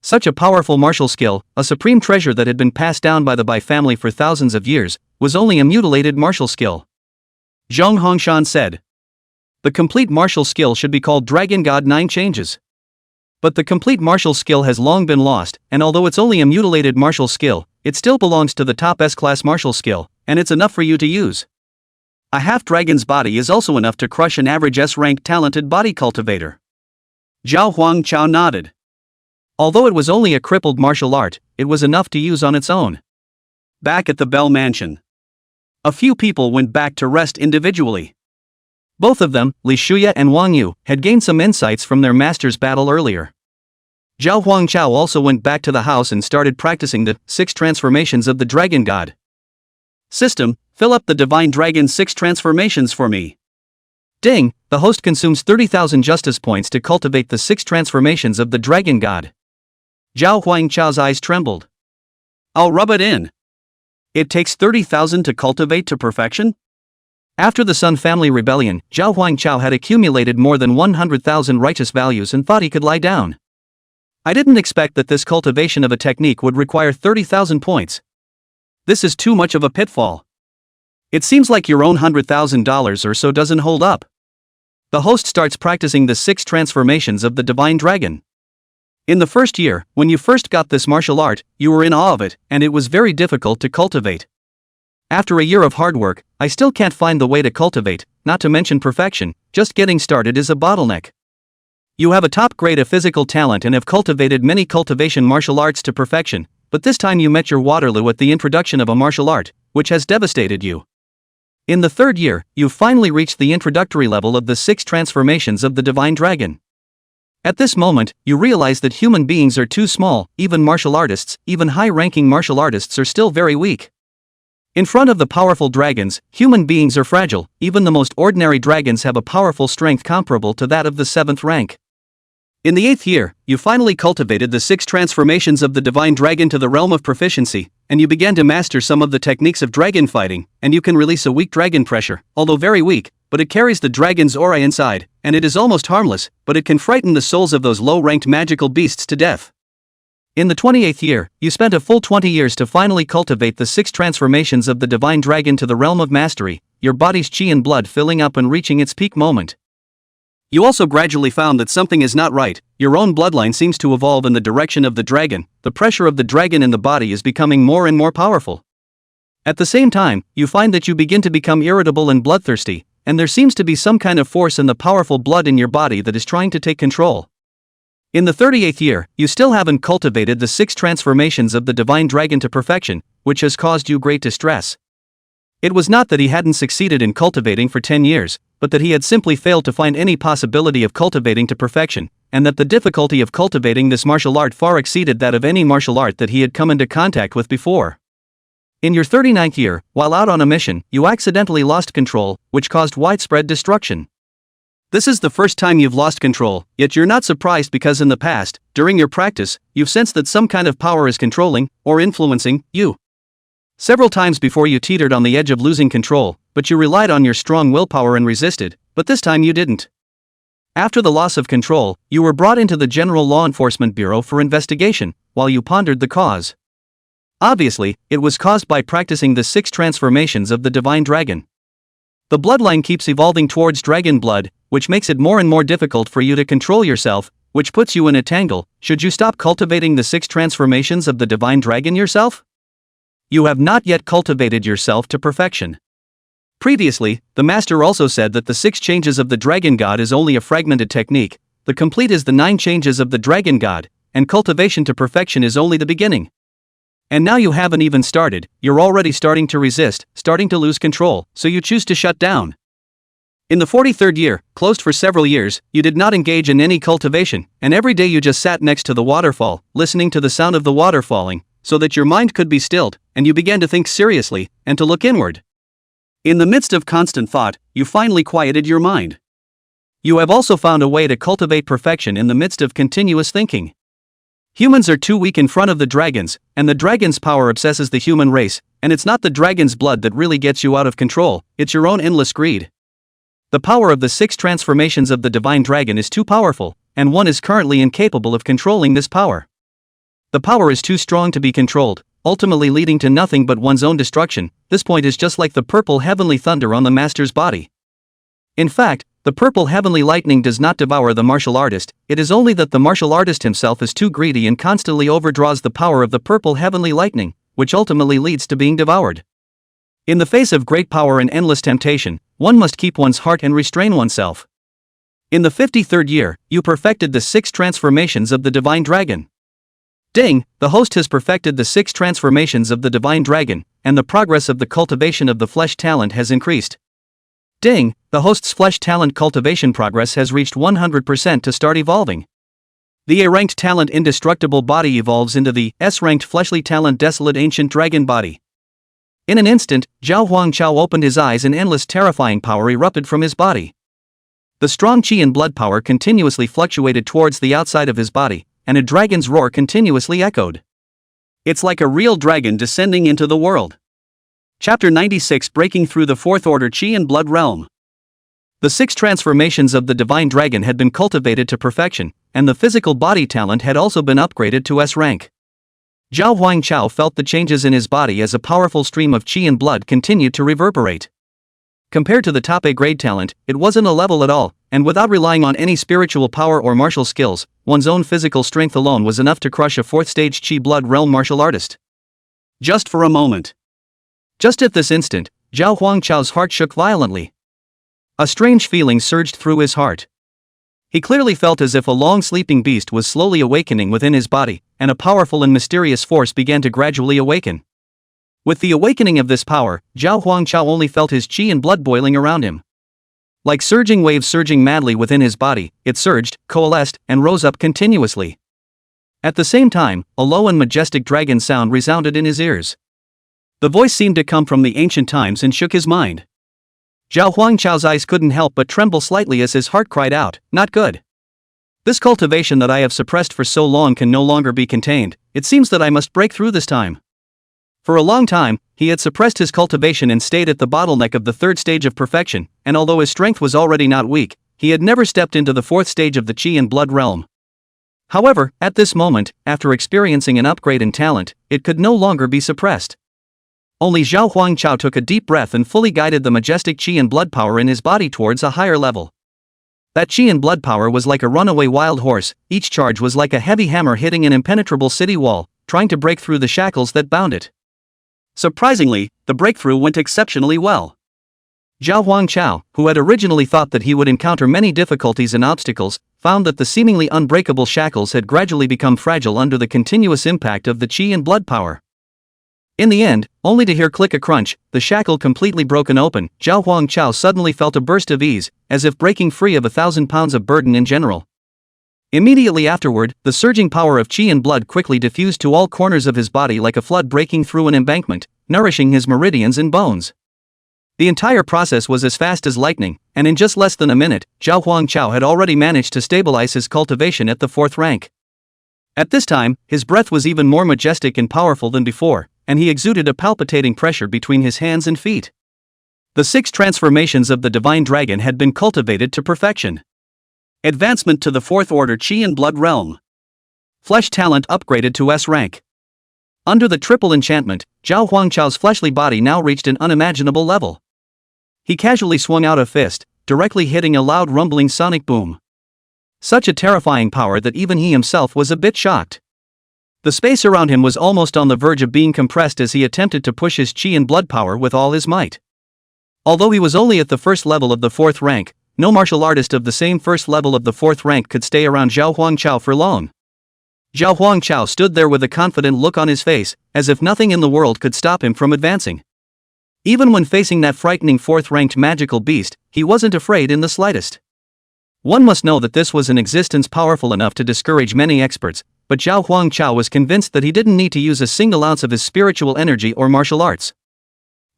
Such a powerful martial skill, a supreme treasure that had been passed down by the Bai family for thousands of years, was only a mutilated martial skill. Zhong Hongshan said. The complete martial skill should be called Dragon God 9 Changes. But the complete martial skill has long been lost, and although it's only a mutilated martial skill, it still belongs to the top S-class martial skill, and it's enough for you to use. A half-dragon's body is also enough to crush an average S-ranked talented body cultivator. Zhao Huangchao nodded. Although it was only a crippled martial art, it was enough to use on its own. Back at the Bell Mansion, a few people went back to rest individually. Both of them, Li Shuya and Wang Yu, had gained some insights from their master's battle earlier. Zhao Huangchao also went back to the house and started practicing the 6 transformations of the dragon god. System, fill up the divine dragon's 6 transformations for me. Ding, the host consumes 30,000 justice points to cultivate the 6 transformations of the dragon god. Zhao Huangchao's eyes trembled. I'll rub it in. It takes 30,000 to cultivate to perfection? After the Sun Family rebellion, Zhao Huangchao had accumulated more than 100,000 righteous values and thought he could lie down. I didn't expect that this cultivation of a technique would require 30,000 points. This is too much of a pitfall. It seems like your own $100,000 or so doesn't hold up. The host starts practicing the 6 transformations of the divine dragon. In the first year, when you first got this martial art, you were in awe of it, and it was very difficult to cultivate. After a year of hard work, I still can't find the way to cultivate, not to mention perfection. Just getting started is a bottleneck. You have a top grade of physical talent and have cultivated many cultivation martial arts to perfection, but this time you met your Waterloo at the introduction of a martial art, which has devastated you. In the 3rd year, you've finally reached the introductory level of the 6 transformations of the divine dragon. At this moment, you realize that human beings are too small. Even martial artists, even high-ranking martial artists are still very weak. In front of the powerful dragons, human beings are fragile. Even the most ordinary dragons have a powerful strength comparable to that of the 7th rank. In the 8th year, you finally cultivated the 6 transformations of the divine dragon to the realm of proficiency, and you began to master some of the techniques of dragon fighting, and you can release a weak dragon pressure, although very weak, but it carries the dragon's aura inside, and it is almost harmless, but it can frighten the souls of those low-ranked magical beasts to death. In the 28th year, you spent a full 20 years to finally cultivate the 6 transformations of the divine dragon to the realm of mastery, your body's chi and blood filling up and reaching its peak moment. You also gradually found that something is not right. Your own bloodline seems to evolve in the direction of the dragon. The pressure of the dragon in the body is becoming more and more powerful. At the same time, you find that you begin to become irritable and bloodthirsty, and there seems to be some kind of force in the powerful blood in your body that is trying to take control. In the 38th year, you still haven't cultivated the 6 transformations of the divine dragon to perfection, which has caused you great distress. It was not that he hadn't succeeded in cultivating for 10 years, but that he had simply failed to find any possibility of cultivating to perfection, and that the difficulty of cultivating this martial art far exceeded that of any martial art that he had come into contact with before. In your 39th year, while out on a mission, you accidentally lost control, which caused widespread destruction. This is the first time you've lost control, yet you're not surprised because in the past, during your practice, you've sensed that some kind of power is controlling, or influencing, you. Several times before you teetered on the edge of losing control, but you relied on your strong willpower and resisted, but this time you didn't. After the loss of control, you were brought into the General Law Enforcement Bureau for investigation, while you pondered the cause. Obviously, it was caused by practicing the 6 transformations of the divine dragon. The bloodline keeps evolving towards dragon blood, which makes it more and more difficult for you to control yourself, which puts you in a tangle. Should you stop cultivating the 6 transformations of the divine dragon yourself? You have not yet cultivated yourself to perfection. Previously, the master also said that the 6 changes of the dragon god is only a fragmented technique, the complete is the 9 changes of the dragon god, and cultivation to perfection is only the beginning. And now you haven't even started, you're already starting to resist, starting to lose control, so you choose to shut down. In the 43rd year, closed for several years, you did not engage in any cultivation, and every day you just sat next to the waterfall, listening to the sound of the water falling, so that your mind could be stilled, and you began to think seriously, and to look inward. In the midst of constant thought, you finally quieted your mind. You have also found a way to cultivate perfection in the midst of continuous thinking. Humans are too weak in front of the dragons, and the dragon's power obsesses the human race, and it's not the dragon's blood that really gets you out of control, it's your own endless greed. The power of the 6 transformations of the divine dragon is too powerful, and one is currently incapable of controlling this power. The power is too strong to be controlled, ultimately leading to nothing but one's own destruction. This point is just like the purple heavenly thunder on the master's body. In fact, the purple heavenly lightning does not devour the martial artist, it is only that the martial artist himself is too greedy and constantly overdraws the power of the purple heavenly lightning, which ultimately leads to being devoured. In the face of great power and endless temptation, one must keep one's heart and restrain oneself. In the 53rd year, you perfected the 6 transformations of the divine dragon. Ding, the host has perfected the 6 transformations of the divine dragon, and the progress of the cultivation of the flesh talent has increased. Ding, the host's flesh talent cultivation progress has reached 100% to start evolving. The A-ranked talent indestructible body evolves into the S-ranked fleshly talent desolate ancient dragon body. In an instant, Zhao Huangchao opened his eyes and endless terrifying power erupted from his body. The strong qi and blood power continuously fluctuated towards the outside of his body, and a dragon's roar continuously echoed. It's like a real dragon descending into the world. Chapter 96 Breaking Through the 4th Order Qi and Blood Realm. The 6 transformations of the divine dragon had been cultivated to perfection, and the physical body talent had also been upgraded to S rank. Zhao Huangchao felt the changes in his body as a powerful stream of qi and blood continued to reverberate. Compared to the top A-grade talent, it wasn't a level at all, and without relying on any spiritual power or martial skills, one's own physical strength alone was enough to crush a 4th stage qi blood realm martial artist. Just for a moment. Just at this instant, Zhao Huangchao's heart shook violently. A strange feeling surged through his heart. He clearly felt as if a long-sleeping beast was slowly awakening within his body, and a powerful and mysterious force began to gradually awaken. With the awakening of this power, Zhao Huangchao only felt his qi and blood boiling around him. Like surging waves surging madly within his body, it surged, coalesced, and rose up continuously. At the same time, a low and majestic dragon sound resounded in his ears. The voice seemed to come from the ancient times and shook his mind. Zhao Huangchao's eyes couldn't help but tremble slightly as his heart cried out, "Not good. This cultivation that I have suppressed for so long can no longer be contained, it seems that I must break through this time." For a long time, he had suppressed his cultivation and stayed at the bottleneck of the 3rd stage of perfection, and although his strength was already not weak, he had never stepped into the 4th stage of the qi and blood realm. However, at this moment, after experiencing an upgrade in talent, it could no longer be suppressed. Only Zhao Huangchao took a deep breath and fully guided the majestic qi and blood power in his body towards a higher level. That qi and blood power was like a runaway wild horse, each charge was like a heavy hammer hitting an impenetrable city wall, trying to break through the shackles that bound it. Surprisingly, the breakthrough went exceptionally well. Zhao Huangchao, who had originally thought that he would encounter many difficulties and obstacles, found that the seemingly unbreakable shackles had gradually become fragile under the continuous impact of the qi and blood power. In the end, only to hear click a crunch, the shackle completely broken open, Zhao Huangchao suddenly felt a burst of ease, as if breaking free of 1,000 pounds of burden in general. Immediately afterward, the surging power of qi and blood quickly diffused to all corners of his body like a flood breaking through an embankment, nourishing his meridians and bones. The entire process was as fast as lightning, and in just less than a minute, Zhao Huangchao had already managed to stabilize his cultivation at the 4th rank. At this time, his breath was even more majestic and powerful than before, and he exuded a palpitating pressure between his hands and feet. The 6 transformations of the divine dragon had been cultivated to perfection. Advancement to the 4th order qi and blood realm. Flesh talent upgraded to S rank. Under the triple enchantment, Zhao Huangchao's fleshly body now reached an unimaginable level. He casually swung out a fist, directly hitting a loud rumbling sonic boom. Such a terrifying power that even he himself was a bit shocked. The space around him was almost on the verge of being compressed as he attempted to push his qi and blood power with all his might. Although he was only at the 1st level of the 4th rank, no martial artist of the same first level of the 4th rank could stay around Zhao Huangchao for long. Zhao Huangchao stood there with a confident look on his face, as if nothing in the world could stop him from advancing. Even when facing that frightening 4th-ranked magical beast, he wasn't afraid in the slightest. One must know that this was an existence powerful enough to discourage many experts, but Zhao Huangchao was convinced that he didn't need to use a single ounce of his spiritual energy or martial arts.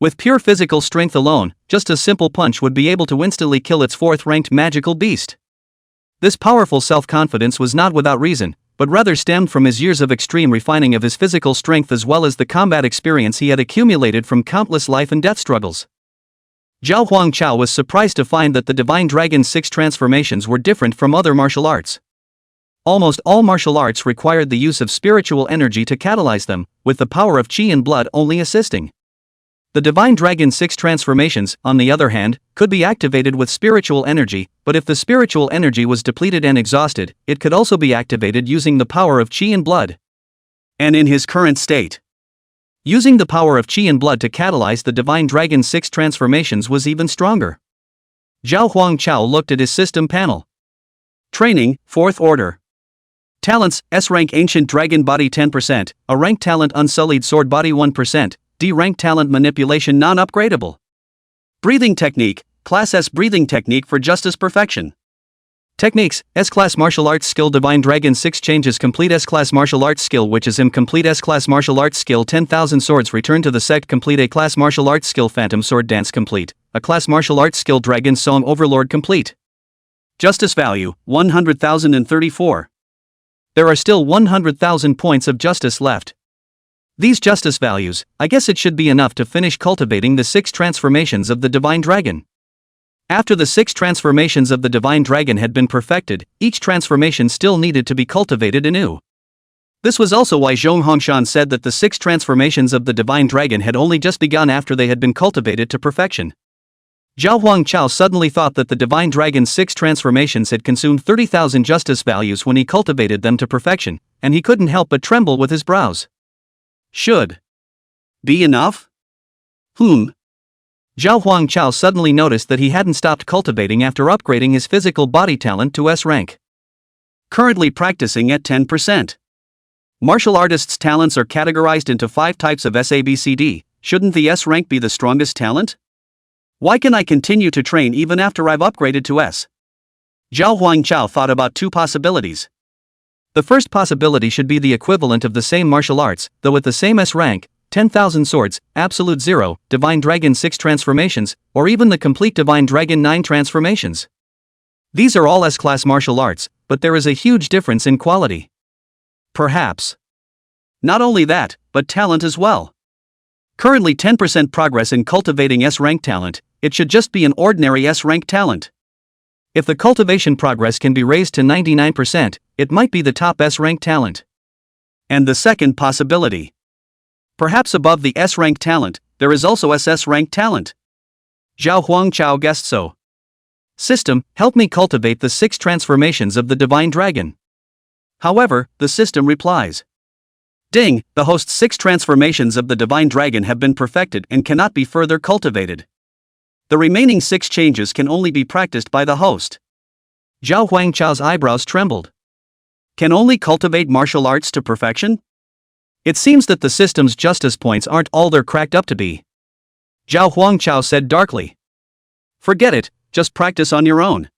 With pure physical strength alone, just a simple punch would be able to instantly kill its 4th-ranked magical beast. This powerful self-confidence was not without reason, but rather stemmed from his years of extreme refining of his physical strength as well as the combat experience he had accumulated from countless life and death struggles. Zhao Huangchao was surprised to find that the Divine Dragon's 6 transformations were different from other martial arts. Almost all martial arts required the use of spiritual energy to catalyze them, with the power of qi and blood only assisting. The Divine Dragon's 6 transformations, on the other hand, could be activated with spiritual energy, but if the spiritual energy was depleted and exhausted, it could also be activated using the power of qi and blood. And in his current state, using the power of qi and blood to catalyze the Divine Dragon's 6 transformations was even stronger. Zhao Huangchao looked at his system panel. Training, 4th order. Talents, S-rank Ancient Dragon Body 10%, A rank Talent Unsullied Sword Body 1%, D-rank Talent Manipulation Non-Upgradable. Breathing Technique, Class S Breathing Technique for Justice Perfection. Techniques, S-Class Martial Arts Skill Divine Dragon 6 Changes Complete S-Class Martial Arts Skill which is Complete S-Class Martial Arts Skill 10,000 Swords Return to the Sect Complete A-Class Martial Arts Skill Phantom Sword Dance Complete, A Class Martial Arts Skill Dragon Song Overlord Complete. Justice Value, 100,034. There are still 100,000 points of justice left. These justice values, I guess it should be enough to finish cultivating the 6 transformations of the Divine Dragon. After the 6 transformations of the Divine Dragon had been perfected, each transformation still needed to be cultivated anew. This was also why Zhong Hongshan said that the 6 transformations of the Divine Dragon had only just begun after they had been cultivated to perfection. Zhao Huangchao suddenly thought that the Divine Dragon's 6 transformations had consumed 30,000 justice values when he cultivated them to perfection, and he couldn't help but tremble with his brows. Should be enough? Zhao Huangchao suddenly noticed that he hadn't stopped cultivating after upgrading his physical body talent to S rank. Currently practicing at 10%. Martial artists' talents are categorized into 5 types of SABCD. Shouldn't the S rank be the strongest talent? Why can I continue to train even after I've upgraded to S? Zhao Huangchao thought about 2 possibilities. The first possibility should be the equivalent of the same martial arts, though with the same S rank, 10,000 Swords, Absolute Zero, Divine Dragon 6 transformations, or even the complete Divine Dragon 9 transformations. These are all S-class martial arts, but there is a huge difference in quality. Perhaps. Not only that, but talent as well. Currently 10% progress in cultivating S-rank talent, it should just be an ordinary S-rank talent. If the cultivation progress can be raised to 99%, it might be the top S-rank talent. And the second possibility. Perhaps above the S-rank talent, there is also SS-rank talent. Zhao Huangchao guessed so. System, help me cultivate the 6 transformations of the Divine Dragon. However, the system replies. Ding, the host's 6 transformations of the Divine Dragon have been perfected and cannot be further cultivated. The remaining 6 changes can only be practiced by the host. Zhao Huangchao's eyebrows trembled. Can only cultivate martial arts to perfection? It seems that the system's justice points aren't all they're cracked up to be. Zhao Huangchao said darkly. Forget it, just practice on your own.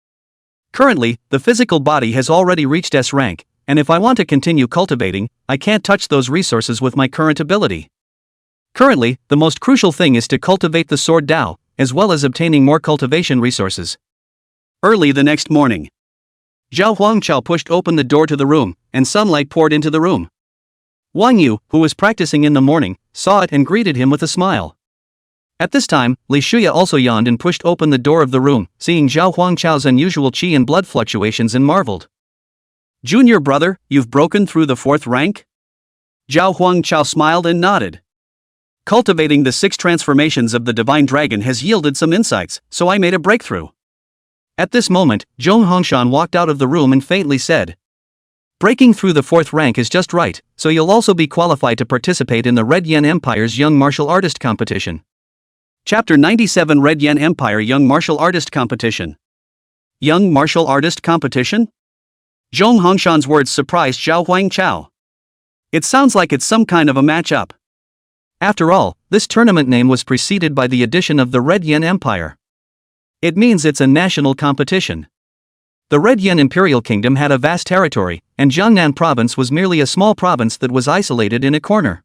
Currently, the physical body has already reached S rank, and if I want to continue cultivating, I can't touch those resources with my current ability. Currently, the most crucial thing is to cultivate the Sword Dao, as well as obtaining more cultivation resources. Early the next morning, Zhao Huangchao pushed open the door to the room, and sunlight poured into the room. Wang Yu, who was practicing in the morning, saw it and greeted him with a smile. At this time, Li Shuya also yawned and pushed open the door of the room, seeing Zhao Huangchao's unusual qi and blood fluctuations and marveled. Junior brother, you've broken through the 4th rank? Zhao Huangchao smiled and nodded. Cultivating the 6 transformations of the Divine Dragon has yielded some insights, so I made a breakthrough. At this moment, Zhong Hongshan walked out of the room and faintly said. Breaking through the 4th rank is just right, so you'll also be qualified to participate in the Red Yen Empire's Young Martial Artist Competition. Chapter 97 Red Yen Empire Young Martial Artist Competition. Young martial artist competition? Zhong Hongshan's words surprised Zhao Huangchao. It sounds like it's some kind of a match-up. After all, this tournament name was preceded by the addition of the Red Yen Empire. It means it's a national competition. The Red Yen Imperial Kingdom had a vast territory, and Jiangnan Province was merely a small province that was isolated in a corner.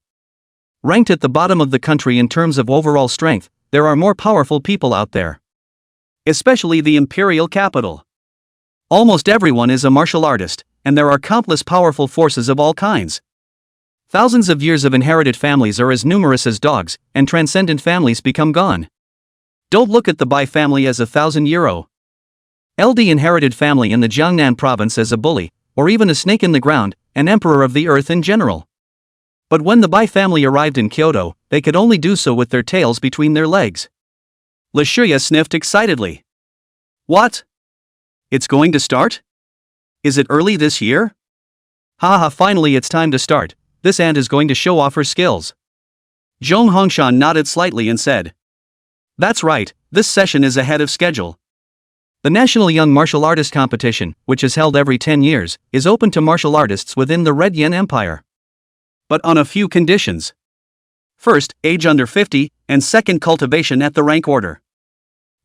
Ranked at the bottom of the country in terms of overall strength, there are more powerful people out there. Especially the imperial capital. Almost everyone is a martial artist, and there are countless powerful forces of all kinds. Thousands of years of inherited families are as numerous as dogs, and transcendent families become gone. Don't look at the Bai family as a 1,000-year-old inherited family in the Jiangnan province as a bully, or even a snake in the ground, an emperor of the earth in general. But when the Bai family arrived in Kyoto, they could only do so with their tails between their legs. Shuya sniffed excitedly. What? It's going to start? Is it early this year? Haha, finally it's time to start. This ant is going to show off her skills. Zhong Hongshan nodded slightly and said, That's right, this session is ahead of schedule. The National Young Martial Artist Competition, which is held every 10 years, is open to martial artists within the Red Yen Empire. But on a few conditions. First, age under 50, and second, cultivation at the rank order.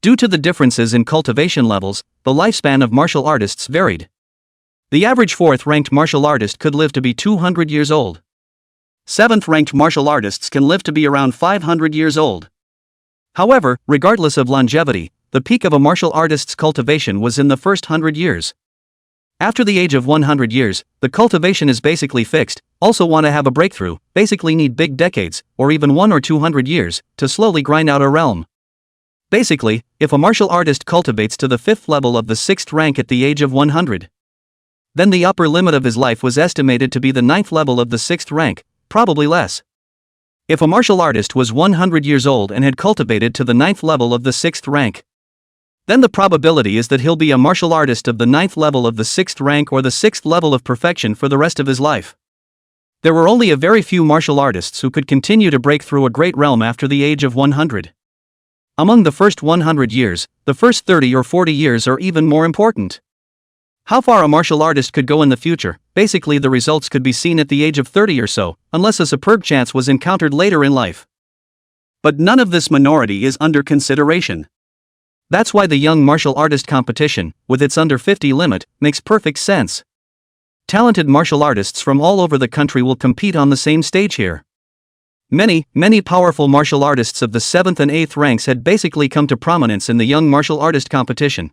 Due to the differences in cultivation levels, the lifespan of martial artists varied. The average 4th-ranked martial artist could live to be 200 years old. 7th-ranked martial artists can live to be around 500 years old. However, regardless of longevity, the peak of a martial artist's cultivation was in the first 100 years. After the age of 100 years, the cultivation is basically fixed. Also want to have a breakthrough, basically need big decades, or even 100 or 200 years, to slowly grind out a realm. Basically, if a martial artist cultivates to the 5th level of the 6th rank at the age of 100, then the upper limit of his life was estimated to be the 9th level of the 6th rank, probably less. If a martial artist was 100 years old and had cultivated to the 9th level of the 6th rank, then the probability is that he'll be a martial artist of the 9th level of the 6th rank or the 6th level of perfection for the rest of his life. There were only a very few martial artists who could continue to break through a great realm after the age of 100. Among the first 100 years, the first 30 or 40 years are even more important. How far a martial artist could go in the future, basically the results could be seen at the age of 30 or so, unless a superb chance was encountered later in life. But none of this minority is under consideration. That's why the Young Martial Artist Competition, with its under 50 limit, makes perfect sense. Talented martial artists from all over the country will compete on the same stage here. Many powerful martial artists of the 7th and 8th ranks had basically come to prominence in the Young Martial Artist Competition.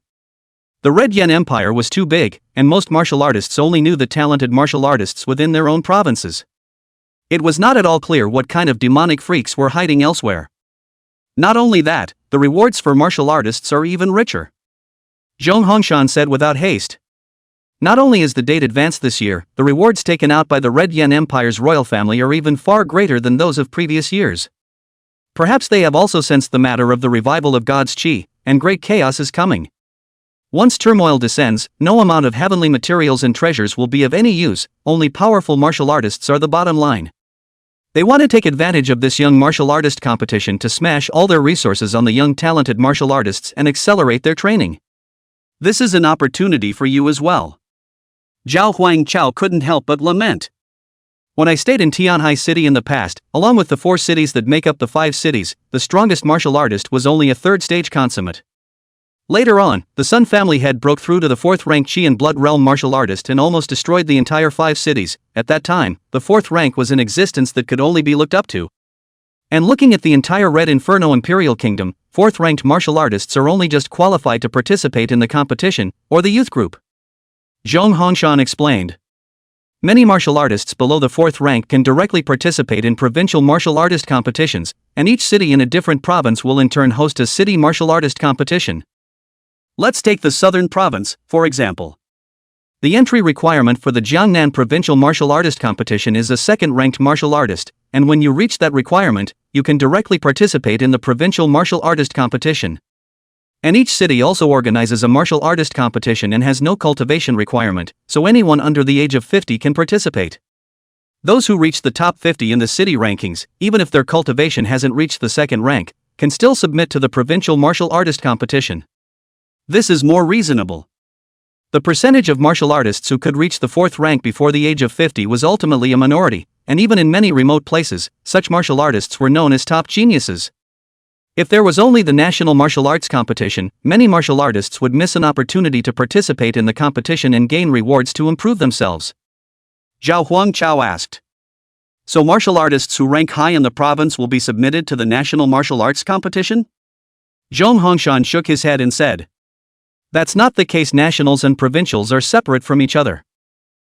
The Red Yen Empire was too big, and most martial artists only knew the talented martial artists within their own provinces. It was not at all clear what kind of demonic freaks were hiding elsewhere. Not only that, the rewards for martial artists are even richer. Zhong Hongshan said without haste. Not only is the date advanced this year, the rewards taken out by the Red Yen Empire's royal family are even far greater than those of previous years. Perhaps they have also sensed the matter of the revival of God's Qi, and great chaos is coming. Once turmoil descends, no amount of heavenly materials and treasures will be of any use, only powerful martial artists are the bottom line. They want to take advantage of this young martial artist competition to smash all their resources on the young talented martial artists and accelerate their training. This is an opportunity for you as well. Zhao Huangchao couldn't help but lament. When I stayed in Tianhai City in the past, along with the 4 cities that make up the 5 cities, the strongest martial artist was only a 3rd-stage consummate. Later on, the Sun family head broke through to the 4th-rank Qi and Blood Realm martial artist and almost destroyed the entire 5 cities. At that time, the 4th rank was in existence that could only be looked up to. And looking at the entire Red Inferno Imperial Kingdom, 4th-ranked martial artists are only just qualified to participate in the competition, or the youth group. Zhong Hongshan explained. Many martial artists below the 4th rank can directly participate in provincial martial artist competitions, and each city in a different province will in turn host a city martial artist competition. Let's take the southern province, for example. The entry requirement for the Jiangnan Provincial Martial Artist Competition is a 2nd-ranked martial artist, and when you reach that requirement, you can directly participate in the Provincial Martial Artist Competition. And each city also organizes a martial artist competition and has no cultivation requirement, so anyone under the age of 50 can participate. Those who reach the top 50 in the city rankings, even if their cultivation hasn't reached the 2nd rank, can still submit to the Provincial Martial Artist Competition. This is more reasonable. The percentage of martial artists who could reach the 4th rank before the age of 50 was ultimately a minority, and even in many remote places, such martial artists were known as top geniuses. If there was only the national martial arts competition, many martial artists would miss an opportunity to participate in the competition and gain rewards to improve themselves. Zhao Huangchao asked. So martial artists who rank high in the province will be submitted to the national martial arts competition? Zhong Hongshan shook his head and said. That's not the case. Nationals and provincials are separate from each other.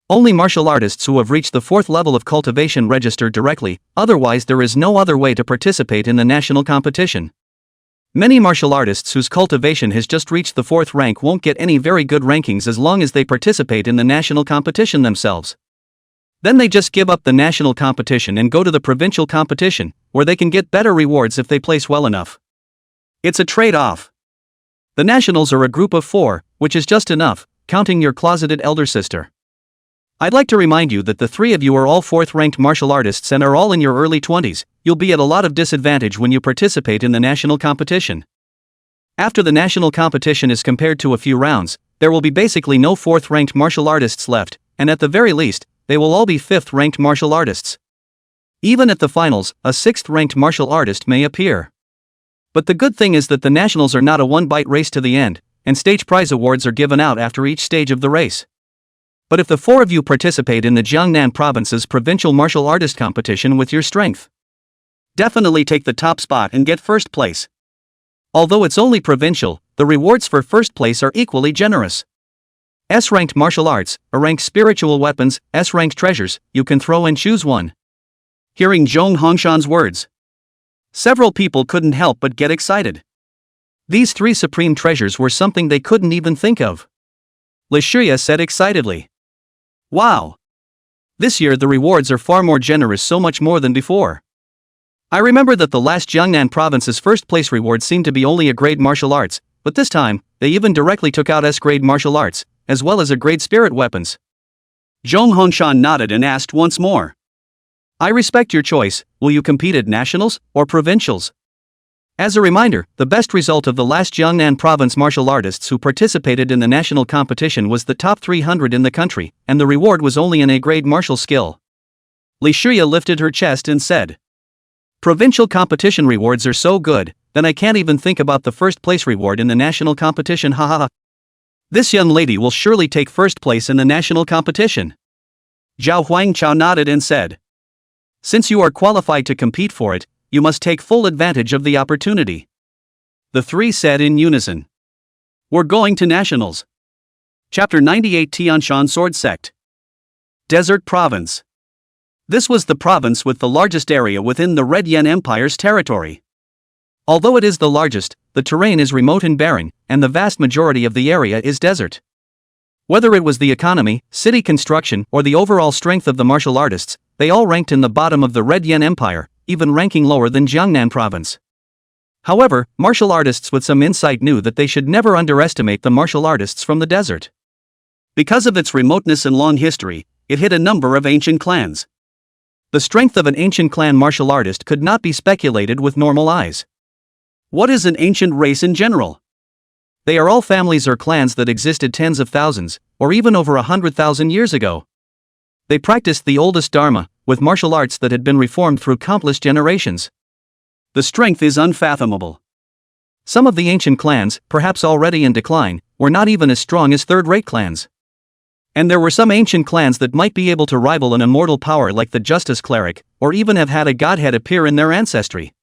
Only martial artists who have reached the 4th level of cultivation register directly, otherwise there is no other way to participate in the national competition. Many martial artists whose cultivation has just reached the 4th rank won't get any very good rankings as long as they participate in the national competition themselves. Then they just give up the national competition and go to the provincial competition, where they can get better rewards if they place well enough. It's a trade-off. The nationals are a group of 4, which is just enough, counting your closeted elder sister. I'd like to remind you that the 3 of you are all 4th-ranked martial artists and are all in your early 20s, you'll be at a lot of disadvantage when you participate in the national competition. After the national competition is compared to a few rounds, there will be basically no 4th-ranked martial artists left, and at the very least, they will all be 5th-ranked martial artists. Even at the finals, a 6th-ranked martial artist may appear. But the good thing is that the nationals are not a one-bite race to the end, and stage prize awards are given out after each stage of the race. But if the 4 of you participate in the Jiangnan province's provincial martial artist competition with your strength, definitely take the top spot and get 1st place. Although it's only provincial, the rewards for 1st place are equally generous. S-ranked martial arts, A-ranked spiritual weapons, S-ranked treasures, you can throw and choose one. Hearing Zhong Hongshan's words, several people couldn't help but get excited. These 3 supreme treasures were something they couldn't even think of. Shuya said excitedly. Wow! This year the rewards are far more generous, so much more than before. I remember that the last Jiangnan province's 1st place reward seemed to be only a grade martial arts, but this time, they even directly took out S-grade martial arts, as well as a grade spirit weapons. Zhong Hongshan nodded and asked once more. I respect your choice. Will you compete at nationals or provincials? As a reminder, the best result of the last Jiangnan province martial artists who participated in the national competition was the top 300 in the country, and the reward was only an A-grade martial skill. Shuya lifted her chest and said, provincial competition rewards are so good, then I can't even think about the 1st place reward in the national competition. Haha. This young lady will surely take 1st place in the national competition. Zhao Huangchao nodded and said, since you are qualified to compete for it, you must take full advantage of the opportunity. The 3 said in unison. We're going to nationals. Chapter 98 Tianshan Sword Sect. Desert Province. This was the province with the largest area within the Red Yen Empire's territory. Although it is the largest, the terrain is remote and barren, and the vast majority of the area is desert. Whether it was the economy, city construction, or the overall strength of the martial artists, they all ranked in the bottom of the Red Yen Empire, even ranking lower than Jiangnan province. However, martial artists with some insight knew that they should never underestimate the martial artists from the desert. Because of its remoteness and long history, it hid a number of ancient clans. The strength of an ancient clan martial artist could not be speculated with normal eyes. What is an ancient race in general? They are all families or clans that existed tens of thousands, or even over 100,000 years ago. They practiced the oldest dharma, with martial arts that had been reformed through countless generations. The strength is unfathomable. Some of the ancient clans, perhaps already in decline, were not even as strong as third-rate clans. And there were some ancient clans that might be able to rival an immortal power like the Justice Cleric, or even have had a godhead appear in their ancestry.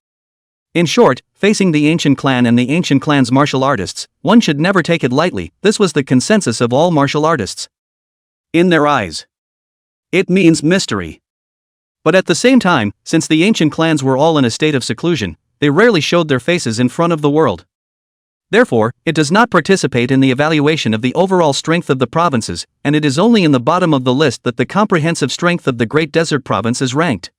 In short, facing the ancient clan and the ancient clan's martial artists, one should never take it lightly. This was the consensus of all martial artists. In their eyes, it means mystery. But at the same time, since the ancient clans were all in a state of seclusion, they rarely showed their faces in front of the world. Therefore, it does not participate in the evaluation of the overall strength of the provinces, and it is only in the bottom of the list that the comprehensive strength of the Great Desert Province is ranked.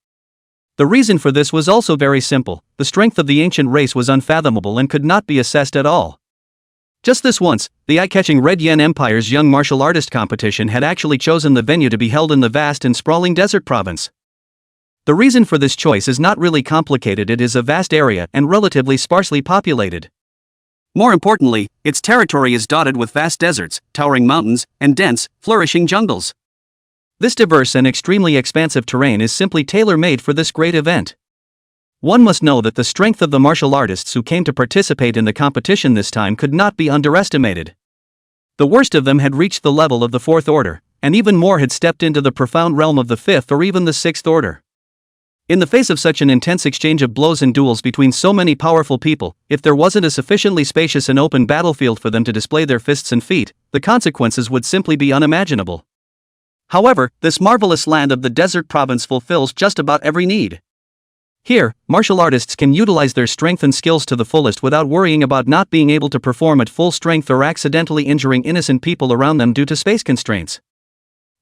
The reason for this was also very simple: the strength of the ancient race was unfathomable and could not be assessed at all. Just this once, the eye-catching Red Yen Empire's young martial artist competition had actually chosen the venue to be held in the vast and sprawling desert province. The reason for this choice is not really complicated. It is a vast area and relatively sparsely populated. More importantly, its territory is dotted with vast deserts, towering mountains, and dense, flourishing jungles. This diverse and extremely expansive terrain is simply tailor-made for this great event. One must know that the strength of the martial artists who came to participate in the competition this time could not be underestimated. The worst of them had reached the level of the Fourth Order, and even more had stepped into the profound realm of the Fifth or even the Sixth Order. In the face of such an intense exchange of blows and duels between so many powerful people, if there wasn't a sufficiently spacious and open battlefield for them to display their fists and feet, the consequences would simply be unimaginable. However, this marvelous land of the desert province fulfills just about every need. Here, martial artists can utilize their strength and skills to the fullest without worrying about not being able to perform at full strength or accidentally injuring innocent people around them due to space constraints.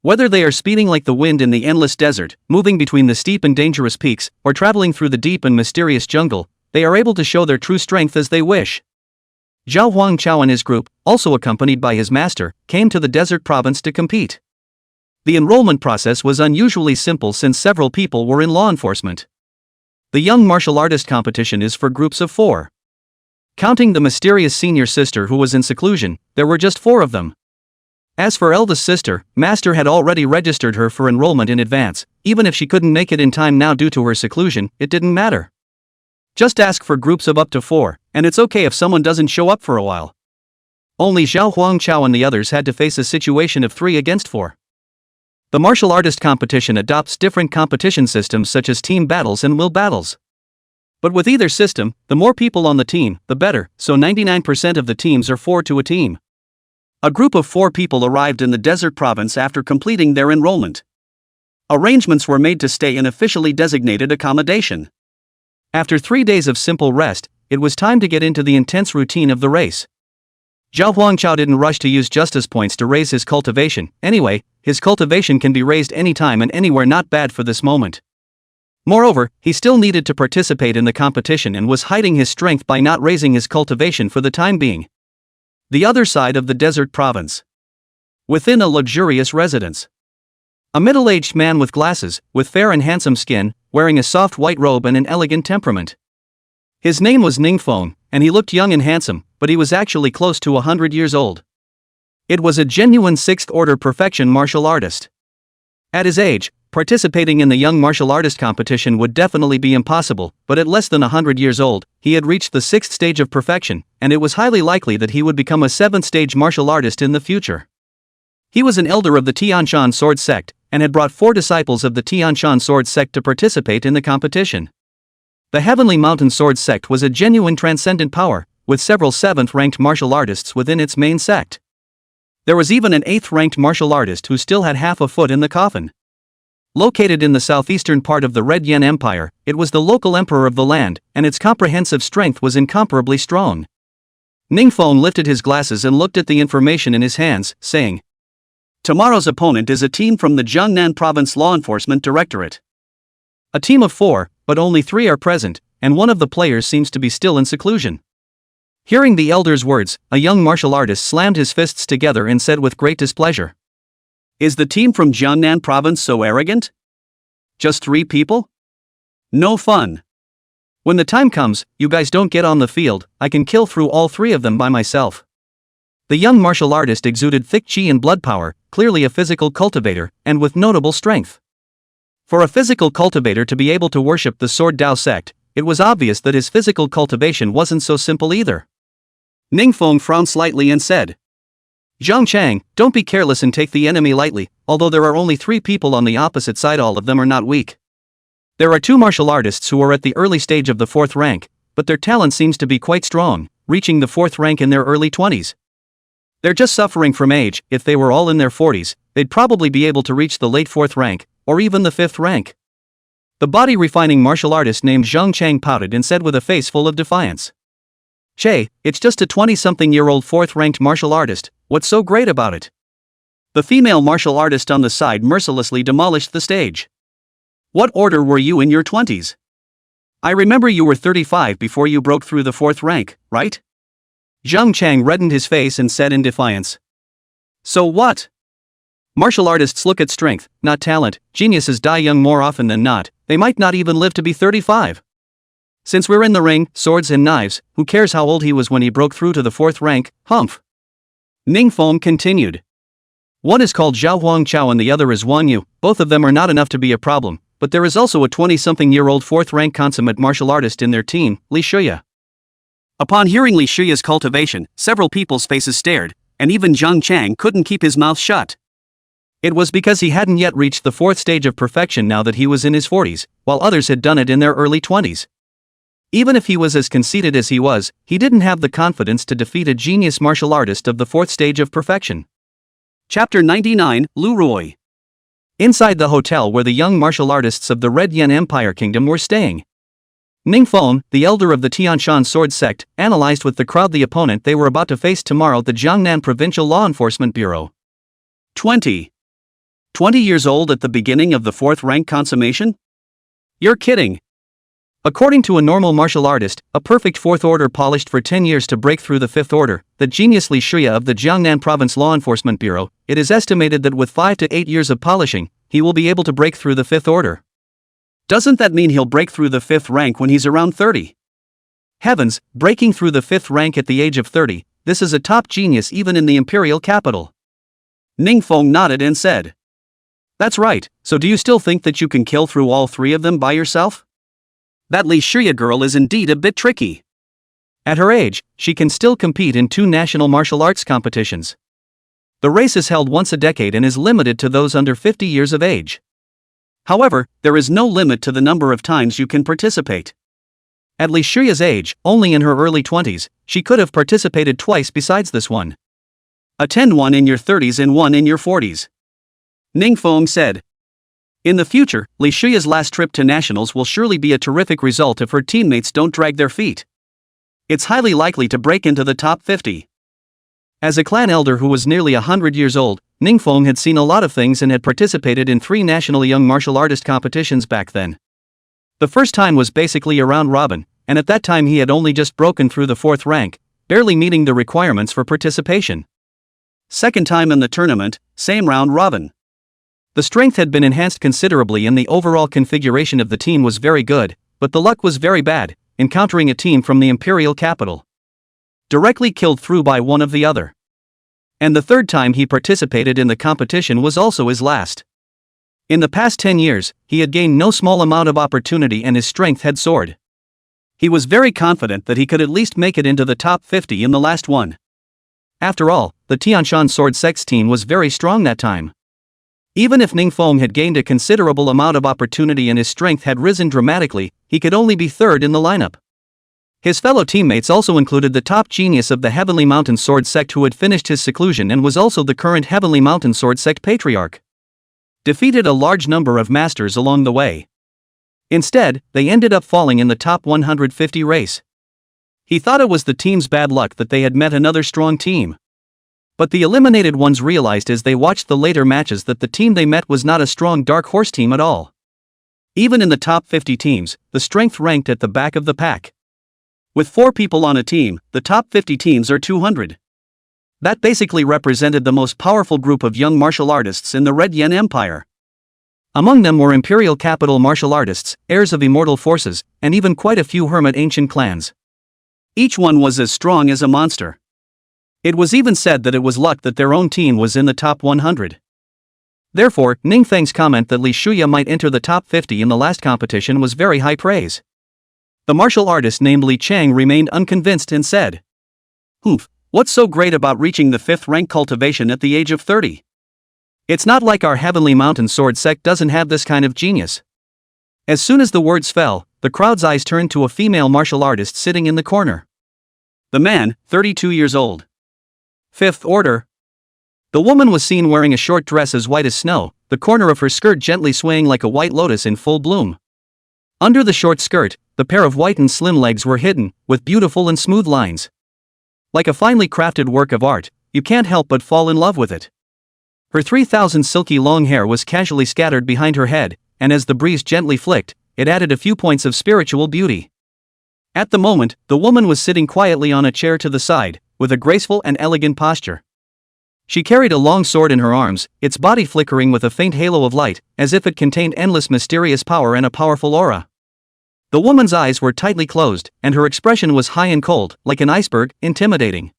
Whether they are speeding like the wind in the endless desert, moving between the steep and dangerous peaks, or traveling through the deep and mysterious jungle, they are able to show their true strength as they wish. Zhao Huangchao and his group, also accompanied by his master, came to the desert province to compete. The enrollment process was unusually simple since several people were in law enforcement. The young martial artist competition is for groups of 4. Counting the mysterious senior sister who was in seclusion, there were just 4 of them. As for eldest sister, Master had already registered her for enrollment in advance. Even if she couldn't make it in time now due to her seclusion, it didn't matter. Just ask for groups of up to 4, and it's okay if someone doesn't show up for a while. Only Zhao Huangchao and the others had to face a situation of 3 against 4. The martial artist competition adopts different competition systems such as team battles and will battles. But with either system, the more people on the team, the better, so 99% of the teams are 4 to a team. A group of 4 people arrived in the desert province after completing their enrollment. Arrangements were made to stay in officially designated accommodation. After 3 days of simple rest, it was time to get into the intense routine of the race. Zhao Huangchao didn't rush to use justice points to raise his cultivation. Anyway, his cultivation can be raised anytime and anywhere, not bad for this moment. Moreover, he still needed to participate in the competition and was hiding his strength by not raising his cultivation for the time being. The other side of the desert province. Within a luxurious residence. A middle-aged man with glasses, with fair and handsome skin, wearing a soft white robe and an elegant temperament. His name was Ningfeng, and he looked young and handsome, but he was actually close to 100 years old. It was a genuine sixth-order perfection martial artist. At his age, participating in the young martial artist competition would definitely be impossible, but at less than 100 years old, he had reached the 6th stage of perfection, and it was highly likely that he would become a 7th-stage martial artist in the future. He was an elder of the Tianshan sword sect, and had brought 4 disciples of the Tianshan sword sect to participate in the competition. The Heavenly Mountain Sword sect was a genuine transcendent power, with several 7th-ranked martial artists within its main sect. There was even an 8th-ranked martial artist who still had half a foot in the coffin. Located in the southeastern part of the Red Yen Empire, it was the local emperor of the land, and its comprehensive strength was incomparably strong. Ningfeng lifted his glasses and looked at the information in his hands, saying, "Tomorrow's opponent is a team from the Jiangnan Province Law Enforcement Directorate. A team of 4, but only 3 are present, and one of the players seems to be still in seclusion." Hearing the elder's words, a young martial artist slammed his fists together and said with great displeasure, "Is the team from Jiangnan Province so arrogant? Just 3 people? No fun. When the time comes, you guys don't get on the field, I can kill through all 3 of them by myself." The young martial artist exuded thick chi and blood power, clearly a physical cultivator, and with notable strength. For a physical cultivator to be able to worship the Sword Dao sect, it was obvious that his physical cultivation wasn't so simple either. Ningfeng frowned slightly and said, "Zhang Chang, don't be careless and take the enemy lightly. Although there are only 3 people on the opposite side, all of them are not weak. There are 2 martial artists who are at the early stage of the 4th rank, but their talent seems to be quite strong, reaching the 4th rank in their early 20s. They're just suffering from age. If they were all in their 40s, they'd probably be able to reach the late 4th rank, or even the 5th rank." The body-refining martial artist named Zhang Chang pouted and said with a face full of defiance, "Che, it's just a 20-something-year-old 4th-ranked martial artist, what's so great about it?" The female martial artist on the side mercilessly demolished the stage. "What order were you in your 20s? I remember you were 35 before you broke through the 4th rank, right?" Zhang Chang reddened his face and said in defiance, "So what? Martial artists look at strength, not talent. Geniuses die young more often than not. They might not even live to be 35. Since we're in the ring, swords and knives, who cares how old he was when he broke through to the 4th rank, humph. Ningfeng continued. One is called Zhao Huangchao and the other is Wang Yu. Both of them are not enough to be a problem, but there is also a 20-something-year-old 4th rank consummate martial artist in their team, Li Shuya. Upon hearing Li Shuya's cultivation, several people's faces stared, and even Zhang Chang couldn't keep his mouth shut. It was because he hadn't yet reached the 4th stage of perfection now that he was in his 40s, while others had done it in their early 20s. Even if he was as conceited as he was, he didn't have the confidence to defeat a genius martial artist of the 4th stage of perfection. Chapter 99, Lu Roy. Inside the hotel where the young martial artists of the Red Yen Empire Kingdom were staying, Ningfeng, the elder of the Tianshan sword sect, analyzed with the crowd the opponent they were about to face tomorrow at the Jiangnan Provincial Law Enforcement Bureau. 20 years old at the beginning of the 4th rank consummation? You're kidding. According to a normal martial artist, a perfect 4th order polished for 10 years to break through the 5th order, the genius Li Shuya of the Jiangnan Province Law Enforcement Bureau, it is estimated that with 5 to 8 years of polishing, he will be able to break through the 5th order. Doesn't that mean he'll break through the 5th rank when he's around 30? Heavens, breaking through the 5th rank at the age of 30, this is a top genius even in the imperial capital. Ningfeng nodded and said. That's right, so do you still think that you can kill through all 3 of them by yourself? That Li Shuya girl is indeed a bit tricky. At her age, she can still compete in 2 national martial arts competitions. The race is held once a decade and is limited to those under 50 years of age. However, there is no limit to the number of times you can participate. At Li Shuya's age, only in her early 20s, she could have participated twice besides this one. Attend one in your 30s and one in your 40s. Ningfeng said. In the future, Li Shuya's last trip to nationals will surely be a terrific result if her teammates don't drag their feet. It's highly likely to break into the top 50. As a clan elder who was nearly 100 years old, Ningfeng had seen a lot of things and had participated in 3 national young martial artist competitions back then. The first time was basically a round robin, and at that time he had only just broken through the 4th rank, barely meeting the requirements for participation. Second time in the tournament, same round robin. The strength had been enhanced considerably and the overall configuration of the team was very good, but the luck was very bad, encountering a team from the imperial capital. Directly killed through by one of the other. And the third time he participated in the competition was also his last. In the past 10 years, he had gained no small amount of opportunity and his strength had soared. He was very confident that he could at least make it into the top 50 in the last one. After all, the Tianshan Sword Sect's team was very strong that time. Even if Ningfeng had gained a considerable amount of opportunity and his strength had risen dramatically, he could only be third in the lineup. His fellow teammates also included the top genius of the Heavenly Mountain Sword Sect who had finished his seclusion and was also the current Heavenly Mountain Sword Sect patriarch. Defeated a large number of masters along the way. Instead, they ended up falling in the top 150 race. He thought it was the team's bad luck that they had met another strong team. But the eliminated ones realized as they watched the later matches that the team they met was not a strong dark horse team at all. Even in the top 50 teams, the strength ranked at the back of the pack. With 4 people on a team, the top 50 teams are 200. That basically represented the most powerful group of young martial artists in the Red Yen Empire. Among them were imperial capital martial artists, heirs of immortal forces, and even quite a few hermit ancient clans. Each one was as strong as a monster. It was even said that it was luck that their own team was in the top 100. Therefore, Ningfeng's comment that Li Shuya might enter the top 50 in the last competition was very high praise. The martial artist named Li Chang remained unconvinced and said, "Humph, what's so great about reaching the 5th rank cultivation at the age of 30? It's not like our Heavenly Mountain Sword Sect doesn't have this kind of genius." As soon as the words fell, the crowd's eyes turned to a female martial artist sitting in the corner. The man, 32 years old. 5th order. The woman was seen wearing a short dress as white as snow, the corner of her skirt gently swaying like a white lotus in full bloom. Under the short skirt, the pair of white and slim legs were hidden, with beautiful and smooth lines. Like a finely crafted work of art, you can't help but fall in love with it. Her 3,000 silky long hair was casually scattered behind her head, and as the breeze gently flicked, it added a few points of spiritual beauty. At the moment, the woman was sitting quietly on a chair to the side, with a graceful and elegant posture. She carried a long sword in her arms, its body flickering with a faint halo of light, as if it contained endless mysterious power and a powerful aura. The woman's eyes were tightly closed, and her expression was high and cold, like an iceberg, intimidating.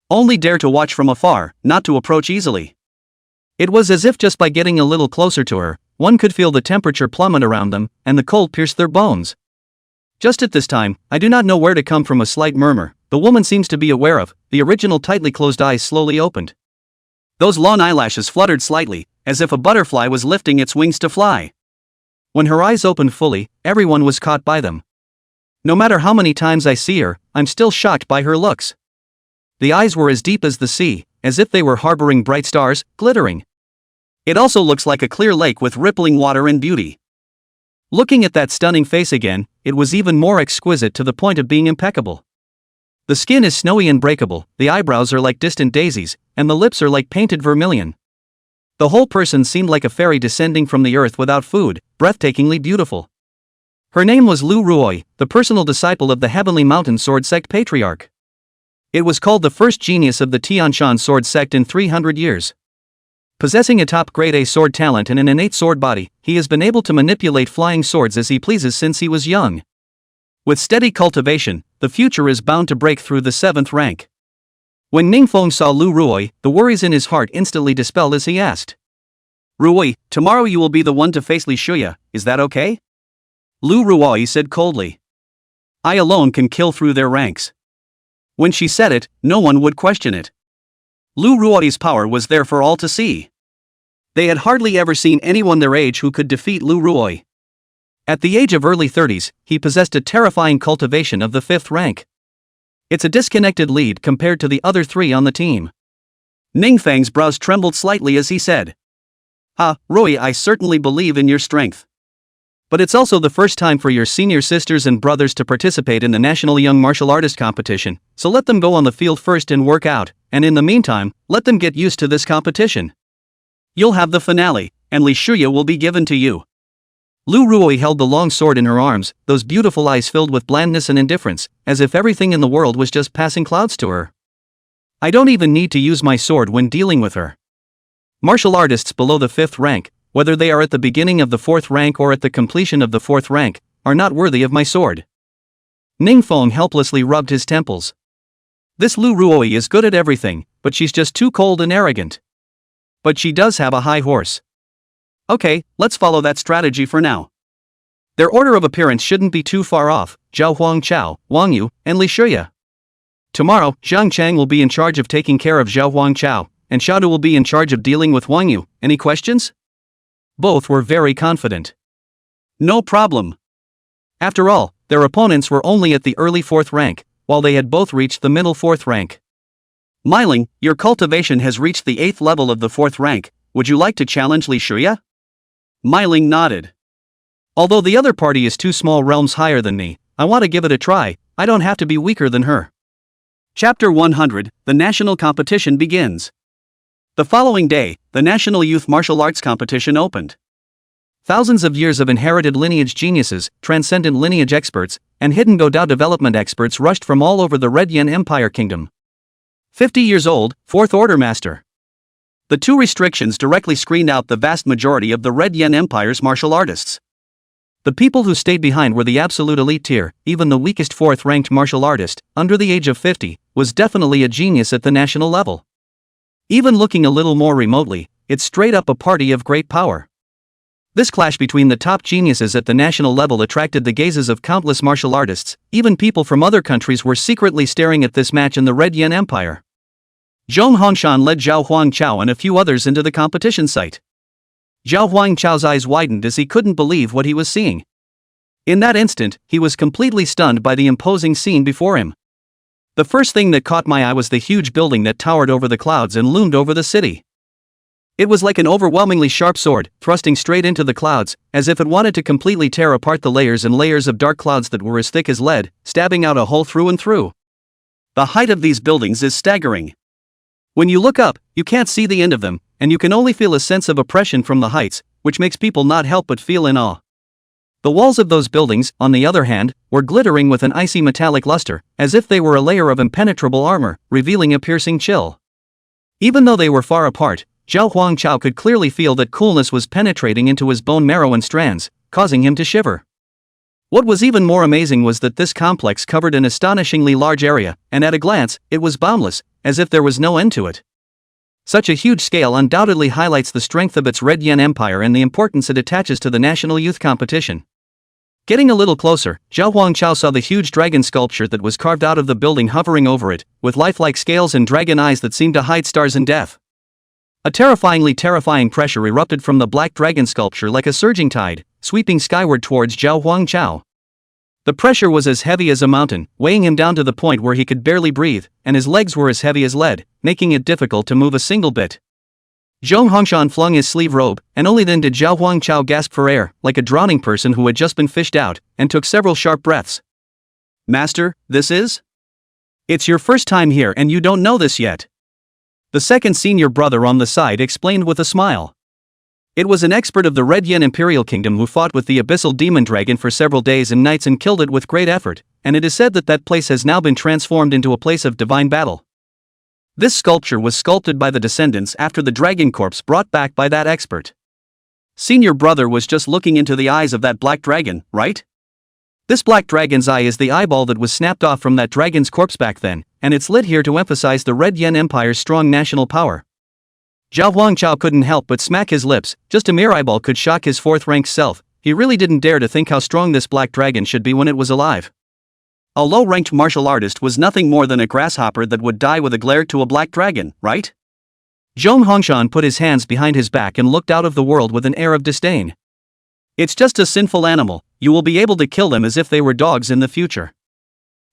Only dare to watch from afar, not to approach easily. It was as if just by getting a little closer to her, one could feel the temperature plummet around them, and the cold pierce their bones. Just at this time, I do not know where to come from a slight murmur, the woman seems to be aware of, the original tightly closed eyes slowly opened. Those long eyelashes fluttered slightly, as if a butterfly was lifting its wings to fly. When her eyes opened fully, everyone was caught by them. No matter how many times I see her, I'm still shocked by her looks. The eyes were as deep as the sea, as if they were harboring bright stars, glittering. It also looks like a clear lake with rippling water and beauty. Looking at that stunning face again, it was even more exquisite to the point of being impeccable. The skin is snowy and breakable, the eyebrows are like distant daisies, and the lips are like painted vermilion. The whole person seemed like a fairy descending from the earth without food, breathtakingly beautiful. Her name was Lu Ruoi, the personal disciple of the Heavenly Mountain Sword Sect Patriarch. It was called the first genius of the Tianshan Sword Sect in 300 years. Possessing a top-grade A sword talent and an innate sword body, he has been able to manipulate flying swords as he pleases since he was young. With steady cultivation, the future is bound to break through the 7th rank. When Ningfeng saw Lu Ruoi, the worries in his heart instantly dispelled as he asked. "Ruoi, tomorrow you will be the one to face Li Shuya, is that okay?" Lu Ruoi said coldly. "I alone can kill through their ranks." When she said it, no one would question it. Lu Ruoi's power was there for all to see. They had hardly ever seen anyone their age who could defeat Lu Ruoi. At the age of early 30s, he possessed a terrifying cultivation of the 5th rank. It's a disconnected lead compared to the other 3 on the team. Ningfeng's brows trembled slightly as he said, Ruoi, I certainly believe in your strength. But it's also the first time for your senior sisters and brothers to participate in the National Young Martial Artist Competition, so let them go on the field first and work out, and in the meantime, let them get used to this competition. You'll have the finale, and Li Shuya will be given to you. Lu Ruoi held the long sword in her arms, those beautiful eyes filled with blandness and indifference, as if everything in the world was just passing clouds to her. I don't even need to use my sword when dealing with her. Martial artists below the 5th rank, whether they are at the beginning of the 4th rank or at the completion of the 4th rank, are not worthy of my sword. Ningfeng helplessly rubbed his temples. This Lu Ruoi is good at everything, but she's just too cold and arrogant. But she does have a high horse. Okay, let's follow that strategy for now. Their order of appearance shouldn't be too far off: Zhao Huangchao, Wang Yu, and Li Shuya. Tomorrow, Zhang Chang will be in charge of taking care of Zhao Huangchao, and Showdown will be in charge of dealing with Wang Yu. Any questions? Both were very confident. No problem. After all, their opponents were only at the early 4th rank, while they had both reached the middle 4th rank. Miling, your cultivation has reached the 8th level of the 4th rank, would you like to challenge Li Shuya? Miling nodded. Although the other party is 2 small realms higher than me, I want to give it a try, I don't have to be weaker than her. Chapter 100, the national competition begins. The following day, the National Youth Martial Arts Competition opened. Thousands of years of inherited lineage geniuses, transcendent lineage experts, and hidden Godao development experts rushed from all over the Red Yen Empire Kingdom. 50 years old, 4th Order Master. The 2 restrictions directly screened out the vast majority of the Red Yen Empire's martial artists. The people who stayed behind were the absolute elite tier. Even the weakest 4th-ranked martial artist, under the age of 50, was definitely a genius at the national level. Even looking a little more remotely, it's straight up a party of great power. This clash between the top geniuses at the national level attracted the gazes of countless martial artists. Even people from other countries were secretly staring at this match in the Red Yen Empire. Zhong Hongshan led Zhao Huangchao and a few others into the competition site. Zhao Huangchao's eyes widened as he couldn't believe what he was seeing. In that instant, he was completely stunned by the imposing scene before him. The first thing that caught my eye was the huge building that towered over the clouds and loomed over the city. It was like an overwhelmingly sharp sword, thrusting straight into the clouds, as if it wanted to completely tear apart the layers and layers of dark clouds that were as thick as lead, stabbing out a hole through and through. The height of these buildings is staggering. When you look up, you can't see the end of them, and you can only feel a sense of oppression from the heights, which makes people not help but feel in awe. The walls of those buildings, on the other hand, were glittering with an icy metallic luster, as if they were a layer of impenetrable armor, revealing a piercing chill. Even though they were far apart, Zhao Huangchao could clearly feel that coolness was penetrating into his bone marrow and strands, causing him to shiver. What was even more amazing was that this complex covered an astonishingly large area, and at a glance, it was boundless, as if there was no end to it. Such a huge scale undoubtedly highlights the strength of its Red Yen Empire and the importance it attaches to the national youth competition. Getting a little closer, Zhao Huangchao saw the huge dragon sculpture that was carved out of the building hovering over it, with lifelike scales and dragon eyes that seemed to hide stars and death. A terrifying pressure erupted from the black dragon sculpture like a surging tide, sweeping skyward towards Zhao Huangchao. The pressure was as heavy as a mountain, weighing him down to the point where he could barely breathe, and his legs were as heavy as lead, making it difficult to move a single bit. Zhong Hongshan flung his sleeve robe, and only then did Zhao Huangchao gasp for air, like a drowning person who had just been fished out, and took several sharp breaths. "Master, this is? It's your first time here and you don't know this yet." The second senior brother on the side explained with a smile. It was an expert of the Red Yen Imperial Kingdom who fought with the abyssal demon dragon for several days and nights and killed it with great effort, and it is said that that place has now been transformed into a place of divine battle. This sculpture was sculpted by the descendants after the dragon corpse brought back by that expert. Senior brother was just looking into the eyes of that black dragon, right? This black dragon's eye is the eyeball that was snapped off from that dragon's corpse back then, and it's lit here to emphasize the Red Yen Empire's strong national power. Zhao Huangchao couldn't help but smack his lips. Just a mere eyeball could shock his fourth-ranked self. He really didn't dare to think how strong this black dragon should be when it was alive. A low-ranked martial artist was nothing more than a grasshopper that would die with a glare to a black dragon, right? Zhong Hongshan put his hands behind his back and looked out of the world with an air of disdain. "It's just a sinful animal, you will be able to kill them as if they were dogs in the future."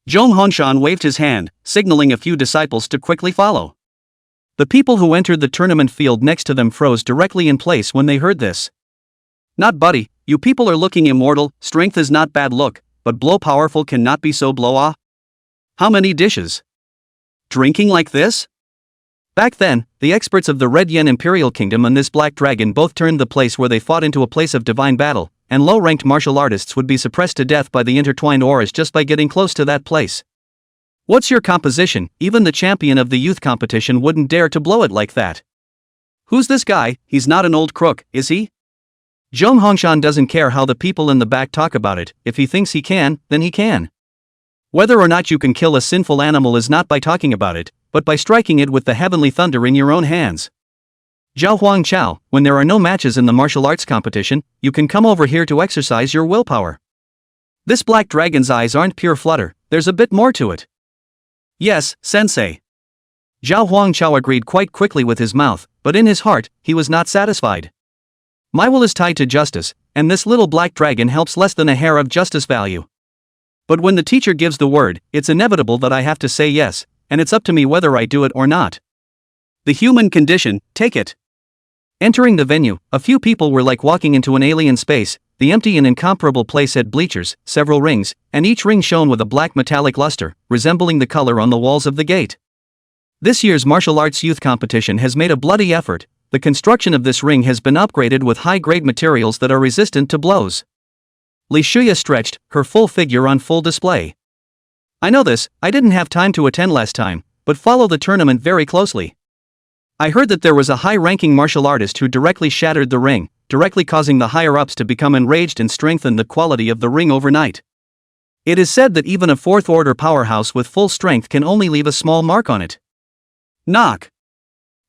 Zhong Hongshan waved his hand, signaling a few disciples to quickly follow. The people who entered the tournament field next to them froze directly in place when they heard this. "Not buddy, you people are looking immortal, strength is not bad look, but blow powerful cannot be so blow ah. How many dishes? Drinking like this?" Back then, the experts of the Red Yen Imperial Kingdom and this black dragon both turned the place where they fought into a place of divine battle, and low-ranked martial artists would be suppressed to death by the intertwined auras just by getting close to that place. "What's your composition? Even the champion of the youth competition wouldn't dare to blow it like that. Who's this guy? He's not an old crook, is he?" Zhong Hongshan doesn't care how the people in the back talk about it. If he thinks he can, then he can. Whether or not you can kill a sinful animal is not by talking about it, but by striking it with the heavenly thunder in your own hands. Zhao Huangchao, when there are no matches in the martial arts competition, you can come over here to exercise your willpower. This black dragon's eyes aren't pure flutter, there's a bit more to it. "Yes, sensei." Zhao Huangchao agreed quite quickly with his mouth, but in his heart, he was not satisfied. "My will is tied to justice, and this little black dragon helps less than a hair of justice value. But when the teacher gives the word, it's inevitable that I have to say yes, and it's up to me whether I do it or not. The human condition, take it." Entering the venue, a few people were like walking into an alien space. The empty and incomparable place had bleachers, several rings, and each ring shone with a black metallic luster, resembling the color on the walls of the gate. This year's martial arts youth competition has made a bloody effort. The construction of this ring has been upgraded with high-grade materials that are resistant to blows. Li Shuya stretched, her full figure on full display. "I know this, I didn't have time to attend last time, but follow the tournament very closely. I heard that there was a high-ranking martial artist who directly shattered the ring, directly causing the higher-ups to become enraged and strengthen the quality of the ring overnight. It is said that even a fourth-order powerhouse with full strength can only leave a small mark on it." Knock.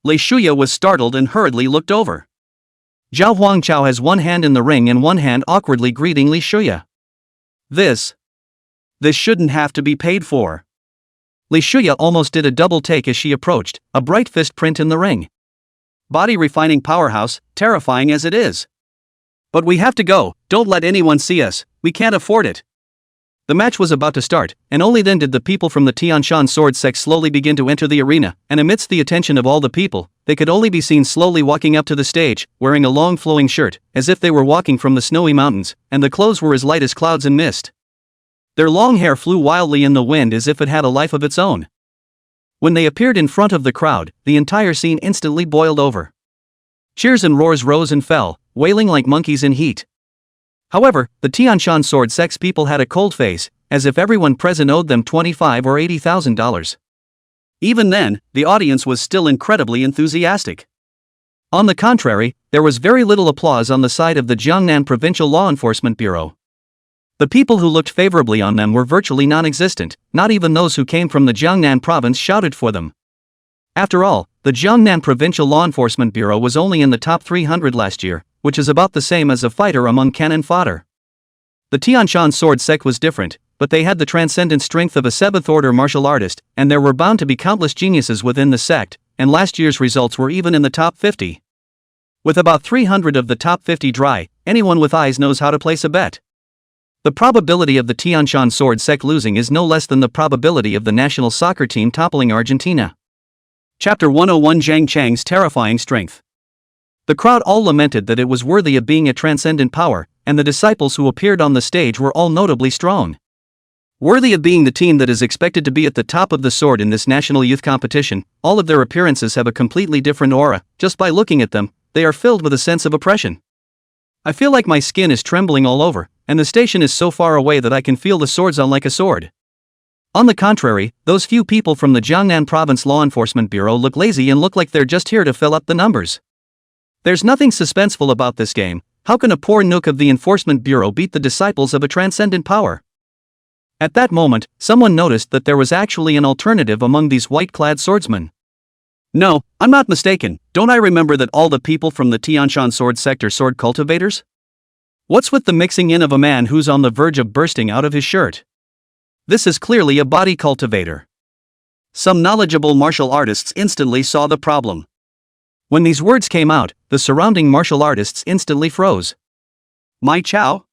Li Shuya was startled and hurriedly looked over. Zhao Huangchao has one hand in the ring and one hand awkwardly greeting Li Shuya. This shouldn't have to be paid for." Li Shuya almost did a double take as she approached, a bright fist print in the ring. "Body refining powerhouse, terrifying as it is. But we have to go, don't let anyone see us, we can't afford it." The match was about to start, and only then did the people from the Tianshan sword sect slowly begin to enter the arena, and amidst the attention of all the people, they could only be seen slowly walking up to the stage, wearing a long flowing shirt, as if they were walking from the snowy mountains, and the clothes were as light as clouds and mist. Their long hair flew wildly in the wind as if it had a life of its own. When they appeared in front of the crowd, the entire scene instantly boiled over. Cheers and roars rose and fell, wailing like monkeys in heat. However, the Tianshan sword sect's people had a cold face, as if everyone present owed them $25,000 or $80,000. Even then, the audience was still incredibly enthusiastic. On the contrary, there was very little applause on the side of the Jiangnan Provincial Law Enforcement Bureau. The people who looked favorably on them were virtually non-existent, not even those who came from the Jiangnan province shouted for them. After all, the Jiangnan Provincial Law Enforcement Bureau was only in the top 300 last year, which is about the same as a fighter among cannon fodder. The Tianshan sword sect was different, but they had the transcendent strength of a 7th order martial artist, and there were bound to be countless geniuses within the sect, and last year's results were even in the top 50. With about 300 of the top 50 dry, anyone with eyes knows how to place a bet. The probability of the Tianshan sword sect losing is no less than the probability of the national soccer team toppling Argentina. Chapter 101: Zhang Chang's Terrifying Strength. The crowd all lamented that it was worthy of being a transcendent power, and the disciples who appeared on the stage were all notably strong. Worthy of being the team that is expected to be at the top of the sword in this national youth competition, all of their appearances have a completely different aura. Just by looking at them, they are filled with a sense of oppression. I feel like my skin is trembling all over, and the station is so far away that I can feel the swords on like a sword. On the contrary, those few people from the Jiangnan Province Law Enforcement Bureau look lazy and look like they're just here to fill up the numbers. There's nothing suspenseful about this game. How can a poor nook of the Enforcement Bureau beat the disciples of a transcendent power? At that moment, someone noticed that there was actually an alternative among these white-clad swordsmen. No, I'm not mistaken. Don't I remember that all the people from the Tianshan sword sect are sword cultivators? What's with the mixing in of a man who's on the verge of bursting out of his shirt? This is clearly a body cultivator. Some knowledgeable martial artists instantly saw the problem. When these words came out, the surrounding martial artists instantly froze. My Chow?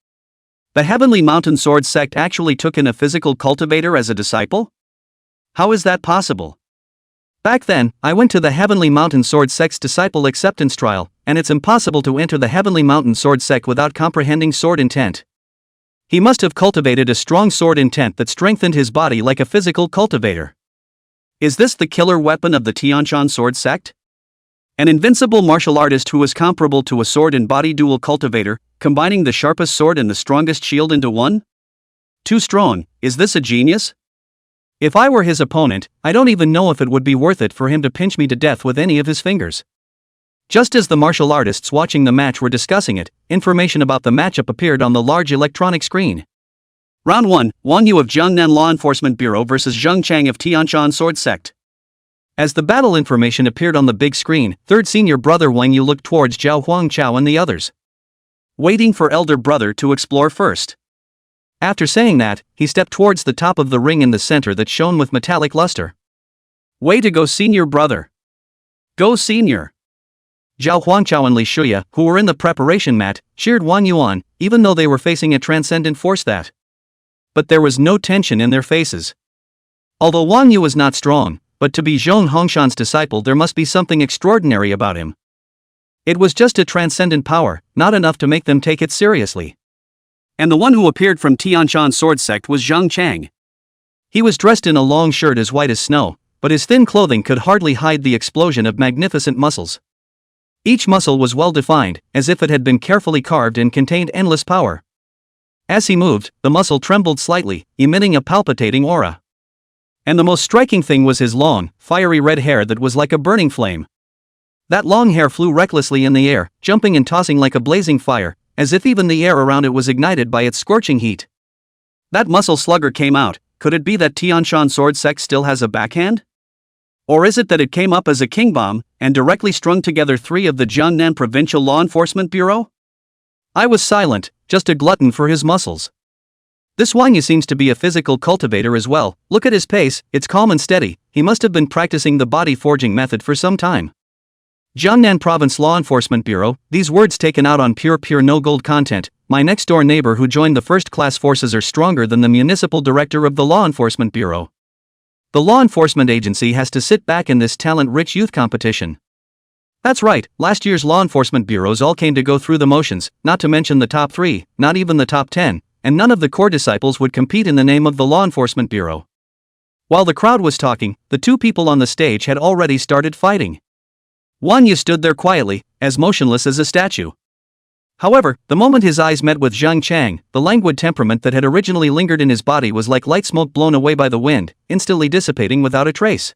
The Heavenly Mountain Sword sect actually took in a physical cultivator as a disciple? How is that possible? Back then, I went to the Heavenly Mountain Sword sect's disciple acceptance trial, and it's impossible to enter the Heavenly Mountain Sword sect without comprehending sword intent. He must have cultivated a strong sword intent that strengthened his body like a physical cultivator. Is this the killer weapon of the Tianshan sword sect? An invincible martial artist who is comparable to a sword and body dual cultivator, combining the sharpest sword and the strongest shield into one? Too strong. Is this a genius? If I were his opponent, I don't even know if it would be worth it for him to pinch me to death with any of his fingers. Just as the martial artists watching the match were discussing it, information about the matchup appeared on the large electronic screen. Round 1, Wang Yu of Jiangnan Law Enforcement Bureau vs Zhang Chang of Tianshan Sword Sect. As the battle information appeared on the big screen, third senior brother Wang Yu looked towards Zhao Huangchao and the others, waiting for elder brother to explore first. After saying that, he stepped towards the top of the ring in the center that shone with metallic luster. Way to go, senior brother. Go, senior. Zhao Huangchao and Li Shuya, who were in the preparation mat, cheered Wang Yu on, even though they were facing a transcendent force that. But there was no tension in their faces. Although Wang Yu was not strong, but to be Zhong Hongshan's disciple there must be something extraordinary about him. It was just a transcendent power, not enough to make them take it seriously. And the one who appeared from Tianshan sword sect was Zhang Chang. He was dressed in a long shirt as white as snow, but his thin clothing could hardly hide the explosion of magnificent muscles. Each muscle was well defined, as if it had been carefully carved and contained endless power. As he moved, the muscle trembled slightly, emitting a palpitating aura. And the most striking thing was his long, fiery red hair that was like a burning flame. That long hair flew recklessly in the air, jumping and tossing like a blazing fire, as if even the air around it was ignited by its scorching heat. That muscle slugger came out. Could it be that Tianshan sword sect still has a backhand? Or is it that it came up as a king bomb, and directly strung together three of the Jiangnan Provincial Law Enforcement Bureau? I was silent, just a glutton for his muscles. This Wang Yu seems to be a physical cultivator as well. Look at his pace, it's calm and steady. He must have been practicing the body forging method for some time. Jiangnan Province Law Enforcement Bureau, these words taken out on pure no gold content. My next door neighbor who joined the first class forces are stronger than the municipal director of the Law Enforcement Bureau. The law enforcement agency has to sit back in this talent-rich youth competition. That's right, last year's law enforcement bureaus all came to go through the motions, not to mention the top 3, not even the top 10, and none of the core disciples would compete in the name of the law enforcement bureau. While the crowd was talking, the two people on the stage had already started fighting. Wang Yu stood there quietly, as motionless as a statue. However, the moment his eyes met with Zhang Chang, the languid temperament that had originally lingered in his body was like light smoke blown away by the wind, instantly dissipating without a trace.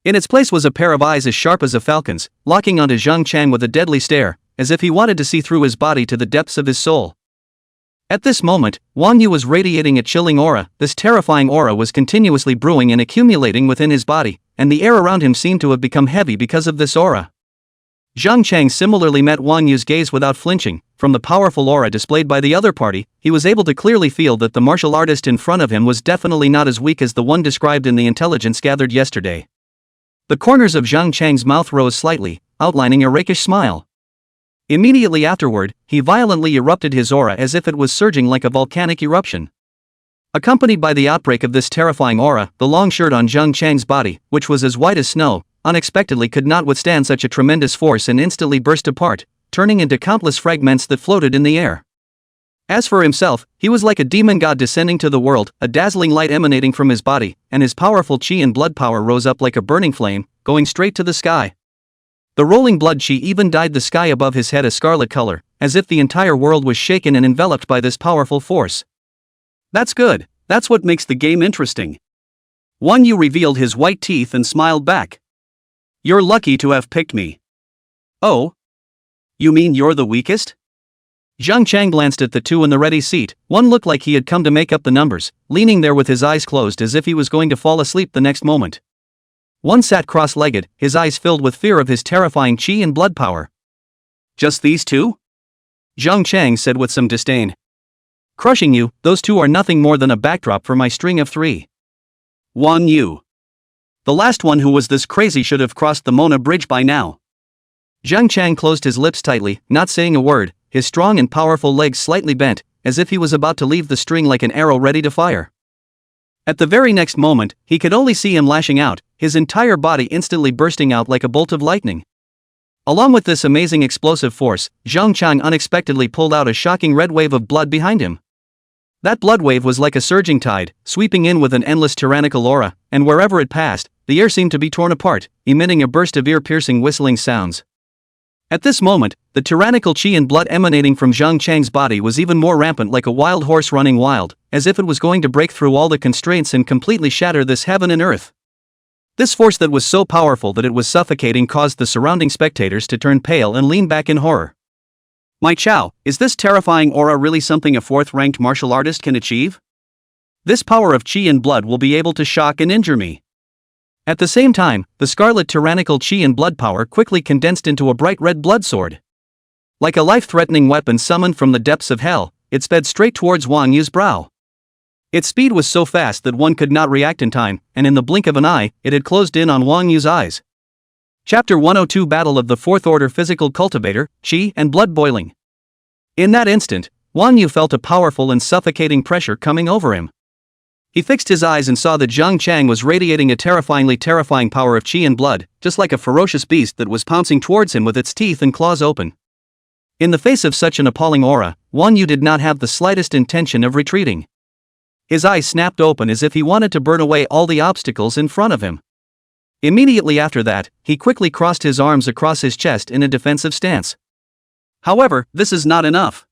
In its place was a pair of eyes as sharp as a falcon's, locking onto Zhang Chang with a deadly stare, as if he wanted to see through his body to the depths of his soul. At this moment, Wang Yu was radiating a chilling aura. This terrifying aura was continuously brewing and accumulating within his body, and the air around him seemed to have become heavy because of this aura. Zhang Chang similarly met Wang Yu's gaze without flinching. From the powerful aura displayed by the other party, he was able to clearly feel that the martial artist in front of him was definitely not as weak as the one described in the intelligence gathered yesterday. The corners of Zhang Chang's mouth rose slightly, outlining a rakish smile. Immediately afterward, he violently erupted his aura as if it was surging like a volcanic eruption. Accompanied by the outbreak of this terrifying aura, the long shirt on Zhang Chang's body, which was as white as snow, unexpectedly could not withstand such a tremendous force and instantly burst apart, turning into countless fragments that floated in the air. As for himself, he was like a demon god descending to the world, a dazzling light emanating from his body, and his powerful chi and blood power rose up like a burning flame, going straight to the sky. The rolling blood chi even dyed the sky above his head a scarlet color, as if the entire world was shaken and enveloped by this powerful force. That's good, that's what makes the game interesting. Wang Yu revealed his white teeth and smiled back. You're lucky to have picked me. Oh? You mean you're the weakest? Zhang Chang glanced at the two in the ready seat. One looked like he had come to make up the numbers, leaning there with his eyes closed as if he was going to fall asleep the next moment. One sat cross-legged, his eyes filled with fear of his terrifying chi and blood power. Just these two? Zhang Chang said with some disdain. Crushing you, those two are nothing more than a backdrop for my string of three. Wang Yu. The last one who was this crazy should have crossed the Mona Bridge by now. Zhang Chang closed his lips tightly, not saying a word, his strong and powerful legs slightly bent, as if he was about to leave the string like an arrow ready to fire. At the very next moment, he could only see him lashing out, his entire body instantly bursting out like a bolt of lightning. Along with this amazing explosive force, Zhang Chang unexpectedly pulled out a shocking red wave of blood behind him. That blood wave was like a surging tide, sweeping in with an endless tyrannical aura, and wherever it passed, the air seemed to be torn apart, emitting a burst of ear-piercing whistling sounds. At this moment, the tyrannical chi and blood emanating from Zhang Chang's body was even more rampant, like a wild horse running wild, as if it was going to break through all the constraints and completely shatter this heaven and earth. This force that was so powerful that it was suffocating caused the surrounding spectators to turn pale and lean back in horror. My Chow, is this terrifying aura really something a fourth-ranked martial artist can achieve? This power of chi and blood will be able to shock and injure me. At the same time, the scarlet tyrannical chi and blood power quickly condensed into a bright red blood sword. Like a life-threatening weapon summoned from the depths of hell, it sped straight towards Wang Yu's brow. Its speed was so fast that one could not react in time, and in the blink of an eye, it had closed in on Wang Yu's eyes. Chapter 102 Battle of the Fourth Order Physical Cultivator, Chi and Blood Boiling. In that instant, Wang Yu felt a powerful and suffocating pressure coming over him. He fixed his eyes and saw that Zhang Chang was radiating a terrifying power of chi and blood, just like a ferocious beast that was pouncing towards him with its teeth and claws open. In the face of such an appalling aura, Wang Yu did not have the slightest intention of retreating. His eyes snapped open as if he wanted to burn away all the obstacles in front of him. Immediately after that, he quickly crossed his arms across his chest in a defensive stance. However, this is not enough.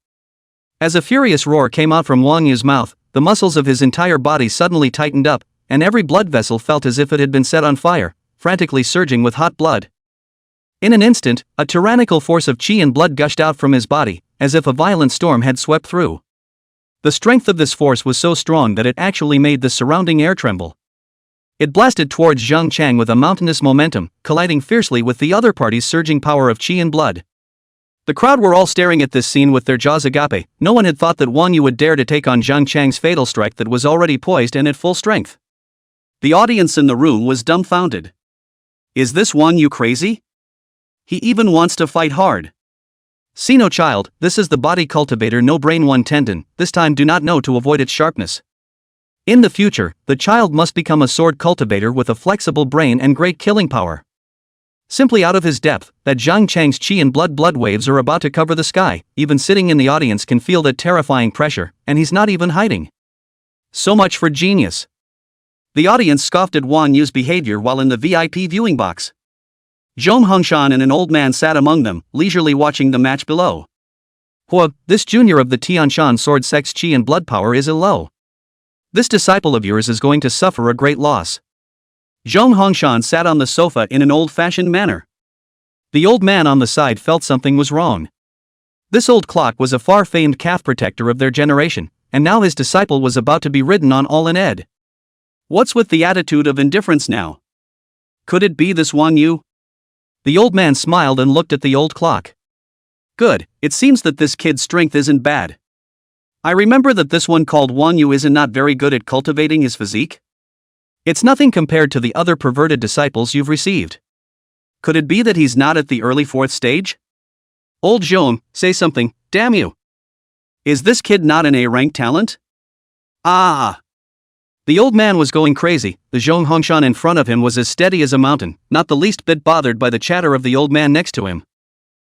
As a furious roar came out from Wang Yu's mouth, the muscles of his entire body suddenly tightened up, and every blood vessel felt as if it had been set on fire, frantically surging with hot blood. In an instant, a tyrannical force of chi and blood gushed out from his body, as if a violent storm had swept through. The strength of this force was so strong that it actually made the surrounding air tremble. It blasted towards Zhang Chang with a mountainous momentum, colliding fiercely with the other party's surging power of chi and blood. The crowd were all staring at this scene with their jaws agape. No one had thought that Wang Yu would dare to take on Zhang Chang's fatal strike that was already poised and at full strength. The audience in the room was dumbfounded. Is this Wang Yu crazy? He even wants to fight hard. See no child, this is the body cultivator, no brain, one tendon, this time do not know to avoid its sharpness. In the future, the child must become a sword cultivator with a flexible brain and great killing power. Simply out of his depth, that Zhang Chang's chi and blood waves are about to cover the sky. Even sitting in the audience can feel that terrifying pressure, and he's not even hiding. So much for genius. The audience scoffed at Wang Yu's behavior while in the VIP viewing box. Zhong Hongshan and an old man sat among them, leisurely watching the match below. Hua, this junior of the Tianshan sword sect's chi and blood power is low. This disciple of yours is going to suffer a great loss. Zhong Hongshan sat on the sofa in an old-fashioned manner. The old man on the side felt something was wrong. This old clock was a far-famed calf protector of their generation, and now his disciple was about to be ridden on all in ed. What's with the attitude of indifference now? Could it be this Wang Yu? The old man smiled and looked at the old clock. Good, it seems that this kid's strength isn't bad. I remember that this one called Wang Yu isn't not very good at cultivating his physique. It's nothing compared to the other perverted disciples you've received. Could it be that he's not at the early 4th stage? Old Zhong, say something, damn you. Is this kid not an A-rank talent? Ah! The old man was going crazy. The Zhong Hongshan in front of him was as steady as a mountain, not the least bit bothered by the chatter of the old man next to him.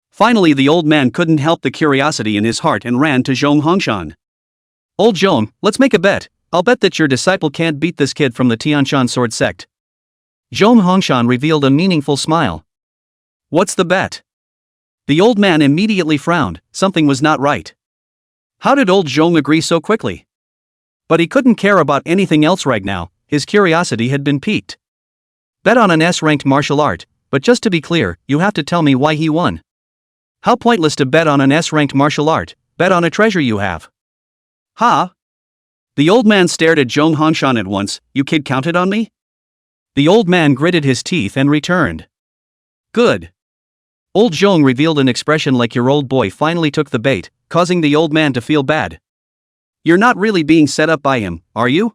Finally the old man couldn't help the curiosity in his heart and ran to Zhong Hongshan. Old Zhong, let's make a bet. I'll bet that your disciple can't beat this kid from the Tianshan sword sect. Zhong Hongshan revealed a meaningful smile. What's the bet? The old man immediately frowned, something was not right. How did old Zhong agree so quickly? But he couldn't care about anything else right now, his curiosity had been piqued. Bet on an S-ranked martial art, but just to be clear, you have to tell me why he won. How pointless to bet on an S-ranked martial art, bet on a treasure you have. Ha! The old man stared at Zhong Hongshan at once. You kid counted on me? The old man gritted his teeth and returned. Good. Old Zhong revealed an expression like your old boy finally took the bait, causing the old man to feel bad. You're not really being set up by him, are you?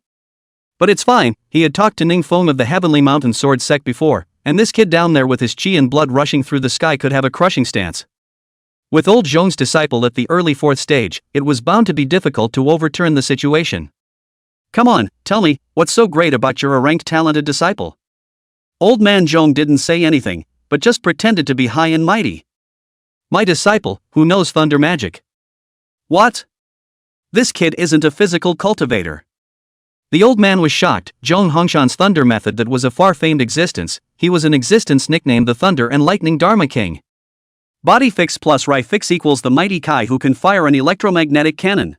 But it's fine, he had talked to Ningfeng of the Heavenly Mountain Sword Sect before, and this kid down there with his chi and blood rushing through the sky could have a crushing stance. With old Zhong's disciple at the early 4th stage, it was bound to be difficult to overturn the situation. Come on, tell me, what's so great about your ranked talented disciple? Old man Zhong didn't say anything, but just pretended to be high and mighty. My disciple, who knows thunder magic. What? This kid isn't a physical cultivator. The old man was shocked. Zhong Hongshan's thunder method that was a far-famed existence, he was an existence nicknamed the Thunder and Lightning Dharma King. Body fix plus Rai fix equals the mighty Kai who can fire an electromagnetic cannon.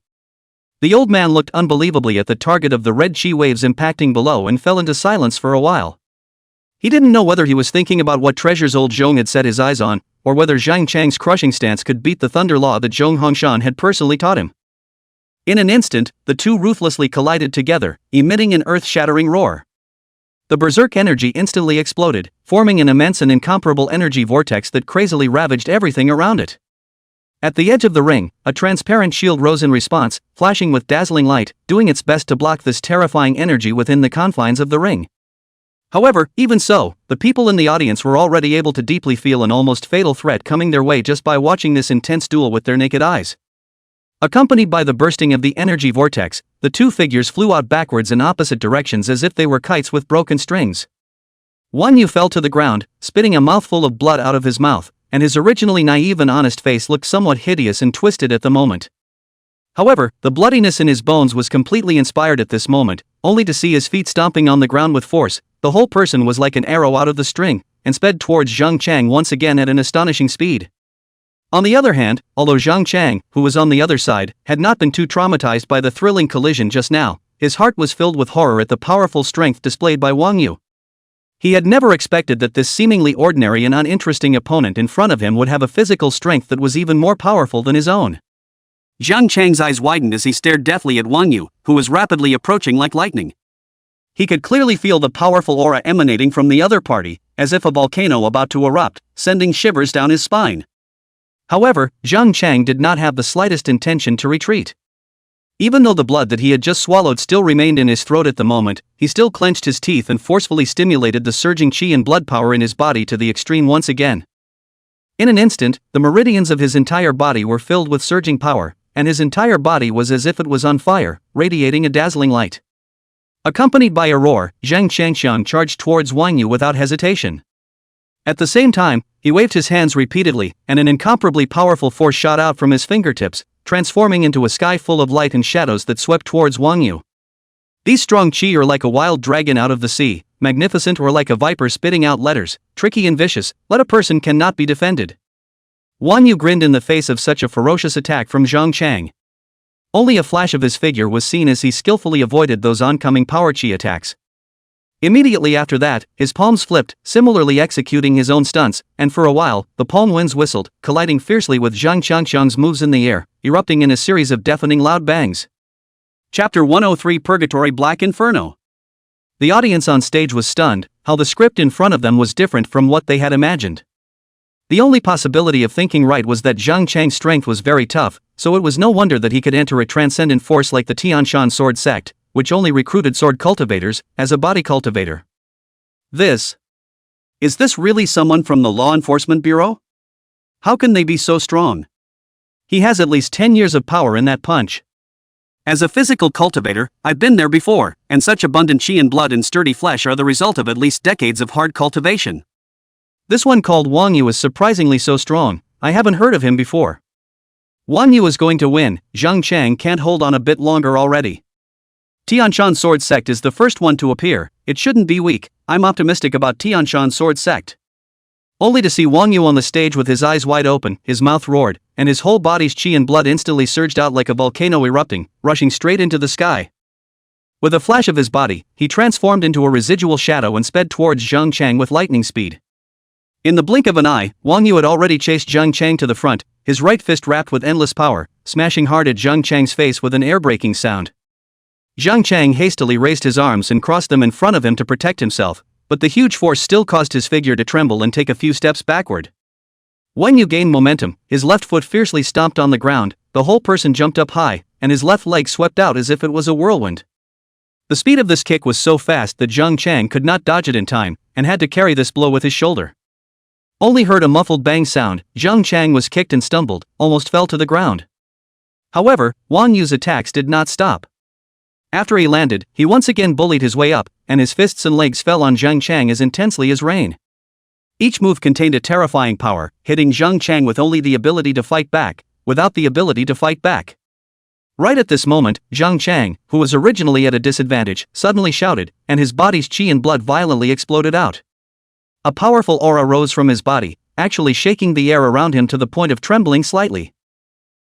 The old man looked unbelievably at the target of the red chi waves impacting below and fell into silence for a while. He didn't know whether he was thinking about what treasures old Zhong had set his eyes on, or whether Zhang Chang's crushing stance could beat the thunder law that Zhong Hongshan had personally taught him. In an instant, the two ruthlessly collided together, emitting an earth-shattering roar. The berserk energy instantly exploded, forming an immense and incomparable energy vortex that crazily ravaged everything around it. At the edge of the ring, a transparent shield rose in response, flashing with dazzling light, doing its best to block this terrifying energy within the confines of the ring. However, even so, the people in the audience were already able to deeply feel an almost fatal threat coming their way just by watching this intense duel with their naked eyes. Accompanied by the bursting of the energy vortex, the two figures flew out backwards in opposite directions as if they were kites with broken strings. Wang Yu fell to the ground, spitting a mouthful of blood out of his mouth, and his originally naive and honest face looked somewhat hideous and twisted at the moment. However, the bloodiness in his bones was completely inspired at this moment, only to see his feet stomping on the ground with force. The whole person was like an arrow out of the string, and sped towards Zhang Chang once again at an astonishing speed. On the other hand, although Zhang Chang, who was on the other side, had not been too traumatized by the thrilling collision just now, his heart was filled with horror at the powerful strength displayed by Wang Yu. He had never expected that this seemingly ordinary and uninteresting opponent in front of him would have a physical strength that was even more powerful than his own. Zhang Chang's eyes widened as he stared deathly at Wang Yu, who was rapidly approaching like lightning. He could clearly feel the powerful aura emanating from the other party, as if a volcano about to erupt, sending shivers down his spine. However, Zhang Chang did not have the slightest intention to retreat. Even though the blood that he had just swallowed still remained in his throat at the moment, he still clenched his teeth and forcefully stimulated the surging chi and blood power in his body to the extreme once again. In an instant, the meridians of his entire body were filled with surging power, and his entire body was as if it was on fire, radiating a dazzling light. Accompanied by a roar, Zhang Changxiang charged towards Wang Yu without hesitation. At the same time, he waved his hands repeatedly, and an incomparably powerful force shot out from his fingertips, transforming into a sky full of light and shadows that swept towards Wang Yu. These strong chi are like a wild dragon out of the sea, magnificent, or like a viper spitting out letters, tricky and vicious, let a person cannot be defended. Wang Yu grinned in the face of such a ferocious attack from Zhang Chang. Only a flash of his figure was seen as he skillfully avoided those oncoming power chi attacks. Immediately after that, his palms flipped, similarly executing his own stunts, and for a while, the palm winds whistled, colliding fiercely with Zhang Qiangqiang's moves in the air, erupting in a series of deafening loud bangs. Chapter 103 Purgatory Black Inferno. The audience on stage was stunned, how the script in front of them was different from what they had imagined. The only possibility of thinking right was that Zhang Chang's strength was very tough, so it was no wonder that he could enter a transcendent force like the Tianshan sword sect, which only recruited sword cultivators, as a body cultivator. Is this really someone from the Law Enforcement Bureau? How can they be so strong? He has at least 10 years of power in that punch. As a physical cultivator, I've been there before, and such abundant chi and blood and sturdy flesh are the result of at least decades of hard cultivation. This one called Wang Yu is surprisingly so strong, I haven't heard of him before. Wang Yu is going to win, Zhang Chang can't hold on a bit longer already. Tianshan Sword Sect is the first one to appear, it shouldn't be weak, I'm optimistic about Tianshan Sword Sect. Only to see Wang Yu on the stage with his eyes wide open, his mouth roared, and his whole body's chi and blood instantly surged out like a volcano erupting, rushing straight into the sky. With a flash of his body, he transformed into a residual shadow and sped towards Zhang Chang with lightning speed. In the blink of an eye, Wang Yu had already chased Zhang Chang to the front, his right fist wrapped with endless power, smashing hard at Zhang Chang's face with an air-breaking sound. Zhang Chang hastily raised his arms and crossed them in front of him to protect himself, but the huge force still caused his figure to tremble and take a few steps backward. When Yu gained momentum, his left foot fiercely stomped on the ground, the whole person jumped up high, and his left leg swept out as if it was a whirlwind. The speed of this kick was so fast that Zhang Chang could not dodge it in time, and had to carry this blow with his shoulder. Only heard a muffled bang sound, Zhang Chang was kicked and stumbled, almost fell to the ground. However, Wang Yu's attacks did not stop. After he landed, he once again bullied his way up, and his fists and legs fell on Zhang Chang as intensely as rain. Each move contained a terrifying power, hitting Zhang Chang with only the ability to fight back, without the ability to fight back. Right at this moment, Zhang Chang, who was originally at a disadvantage, suddenly shouted, and his body's chi and blood violently exploded out. A powerful aura rose from his body, actually shaking the air around him to the point of trembling slightly.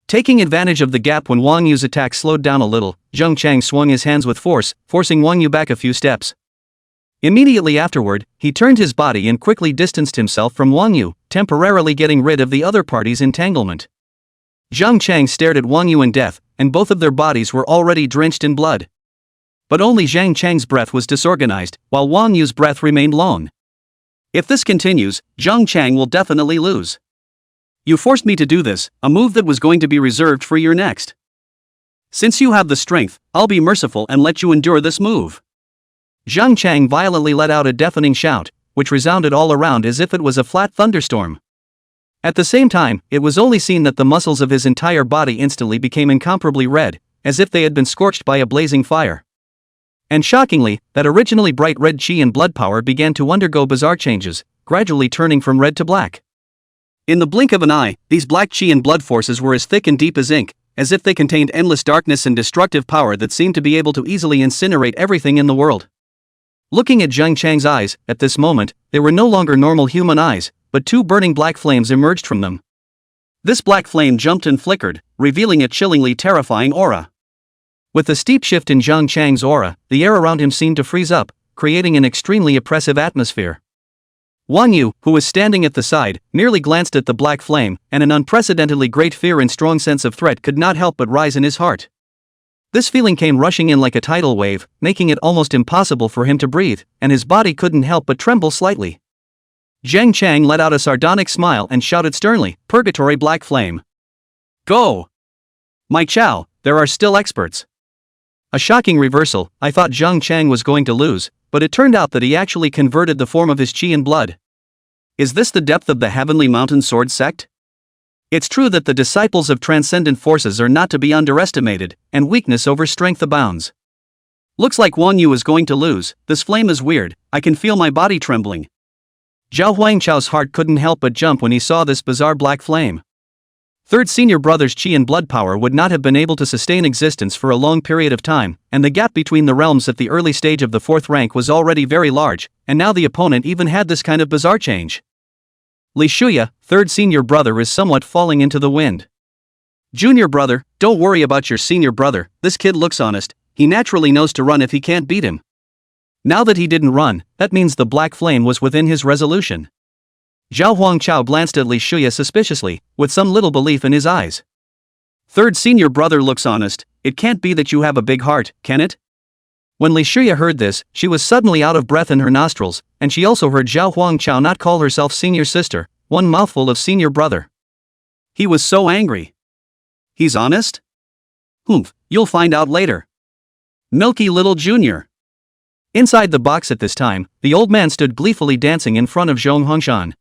Taking advantage of the gap when Wang Yu's attack slowed down a little, Zhang Chang swung his hands with force, forcing Wang Yu back a few steps. Immediately afterward, he turned his body and quickly distanced himself from Wang Yu, temporarily getting rid of the other party's entanglement. Zhang Chang stared at Wang Yu in death, and both of their bodies were already drenched in blood. But only Zhang Chang's breath was disorganized, while Wang Yu's breath remained long. If this continues, Zhang Chang will definitely lose. You forced me to do this, a move that was going to be reserved for your next. Since you have the strength, I'll be merciful and let you endure this move. Zhang Chang violently let out a deafening shout, which resounded all around as if it was a flat thunderstorm. At the same time, it was only seen that the muscles of his entire body instantly became incomparably red, as if they had been scorched by a blazing fire. And shockingly, that originally bright red chi and blood power began to undergo bizarre changes, gradually turning from red to black. In the blink of an eye, these black chi and blood forces were as thick and deep as ink, as if they contained endless darkness and destructive power that seemed to be able to easily incinerate everything in the world. Looking at Zhang Chang's eyes, at this moment, they were no longer normal human eyes, but two burning black flames emerged from them. This black flame jumped and flickered, revealing a chillingly terrifying aura. With a steep shift in Zhang Chang's aura, the air around him seemed to freeze up, creating an extremely oppressive atmosphere. Wang Yu, who was standing at the side, merely glanced at the black flame, and an unprecedentedly great fear and strong sense of threat could not help but rise in his heart. This feeling came rushing in like a tidal wave, making it almost impossible for him to breathe, and his body couldn't help but tremble slightly. Zhang Chang let out a sardonic smile and shouted sternly, "Purgatory Black Flame. Go! My Chow, there are still experts." A shocking reversal, I thought Zhang Chang was going to lose, but it turned out that he actually converted the form of his chi and blood. Is this the depth of the Heavenly Mountain Sword Sect? It's true that the disciples of transcendent forces are not to be underestimated, and weakness over strength abounds. Looks like Wang Yu is going to lose, this flame is weird, I can feel my body trembling. Zhao Huangchao's heart couldn't help but jump when he saw this bizarre black flame. Third senior brother's chi and blood power would not have been able to sustain existence for a long period of time, and the gap between the realms at the early stage of the fourth rank was already very large, and now the opponent even had this kind of bizarre change. Li Shuya, third senior brother, is somewhat falling into the wind. Junior brother, don't worry about your senior brother, this kid looks honest, he naturally knows to run if he can't beat him. Now that he didn't run, that means the black flame was within his resolution. Zhao Huangchao glanced at Li Shuya suspiciously, with some little belief in his eyes. Third senior brother looks honest, it can't be that you have a big heart, can it? When Li Shuya heard this, she was suddenly out of breath in her nostrils, and she also heard Zhao Huangchao not call herself senior sister, one mouthful of senior brother. He was so angry. He's honest? Humph, you'll find out later. Milky little junior. Inside the box at this time, the old man stood gleefully dancing in front of Zhong Hongshan.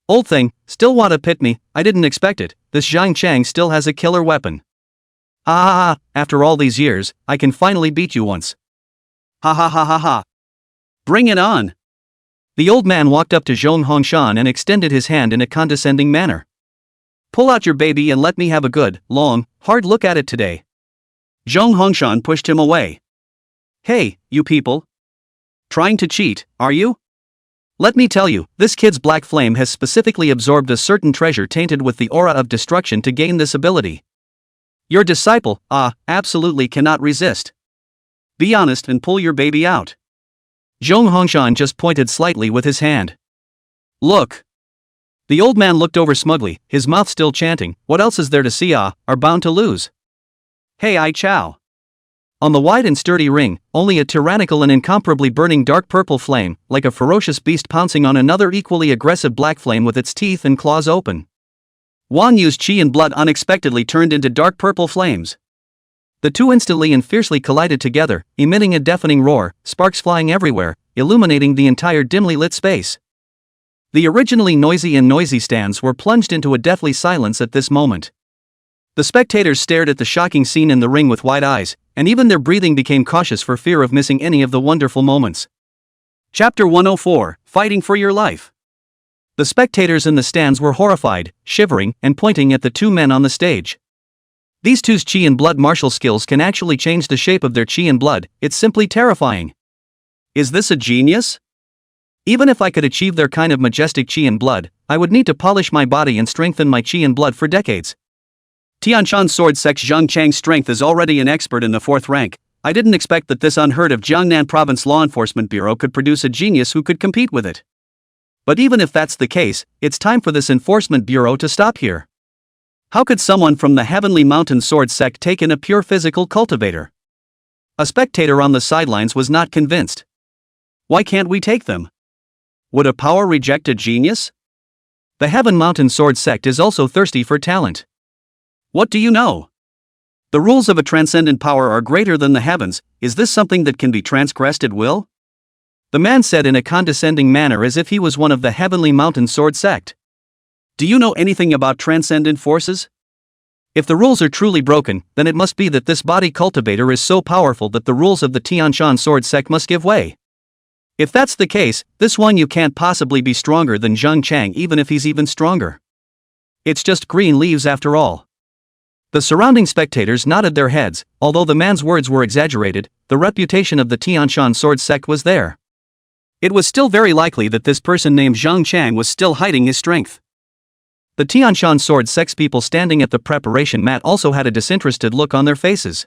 Old thing, still wanna pit me? I didn't expect it, this Zhang Chang still has a killer weapon. Ah, after all these years, I can finally beat you once. Ha ha ha ha ha. Bring it on. The old man walked up to Zhong Hongshan and extended his hand in a condescending manner. Pull out your baby and let me have a good, long, hard look at it today. Zhong Hongshan pushed him away. Hey, you people. Trying to cheat, are you? Let me tell you, this kid's black flame has specifically absorbed a certain treasure tainted with the aura of destruction to gain this ability. Your disciple, absolutely cannot resist. Be honest and pull your baby out. Zhong Hongshan just pointed slightly with his hand. Look. The old man looked over smugly, his mouth still chanting, what else is there to see? Are bound to lose. Hey I chow. On the wide and sturdy ring, only a tyrannical and incomparably burning dark purple flame, like a ferocious beast pouncing on another equally aggressive black flame with its teeth and claws open. Wan Yu's chi and blood unexpectedly turned into dark purple flames. The two instantly and fiercely collided together, emitting a deafening roar, sparks flying everywhere, illuminating the entire dimly lit space. The originally noisy stands were plunged into a deathly silence at this moment. The spectators stared at the shocking scene in the ring with wide eyes, and even their breathing became cautious for fear of missing any of the wonderful moments. Chapter 104, Fighting for Your Life. The spectators in the stands were horrified, shivering, and pointing at the two men on the stage. These two's chi and blood martial skills can actually change the shape of their chi and blood, it's simply terrifying. Is this a genius? Even if I could achieve their kind of majestic chi and blood, I would need to polish my body and strengthen my chi and blood for decades. Tianshan Sword Sect Zhang Chang's strength is already an expert in the 4th rank. I didn't expect that this unheard of Jiangnan Province Law Enforcement Bureau could produce a genius who could compete with it. But even if that's the case, it's time for this enforcement bureau to stop here. How could someone from the Heavenly Mountain Sword Sect take in a pure physical cultivator? A spectator on the sidelines was not convinced. Why can't we take them? Would a power reject a genius? The Heaven Mountain Sword Sect is also thirsty for talent. What do you know? The rules of a transcendent power are greater than the heavens, is this something that can be transgressed at will? The man said in a condescending manner as if he was one of the Heavenly Mountain Sword Sect. Do you know anything about transcendent forces? If the rules are truly broken, then it must be that this body cultivator is so powerful that the rules of the Tianshan Sword Sect must give way. If that's the case, this one you can't possibly be stronger than Zhang Chang even if he's even stronger. It's just green leaves after all. The surrounding spectators nodded their heads, although the man's words were exaggerated, the reputation of the Tianshan Sword Sect was there. It was still very likely that this person named Zhang Chang was still hiding his strength. The Tianshan Sword Sect's people standing at the preparation mat also had a disinterested look on their faces.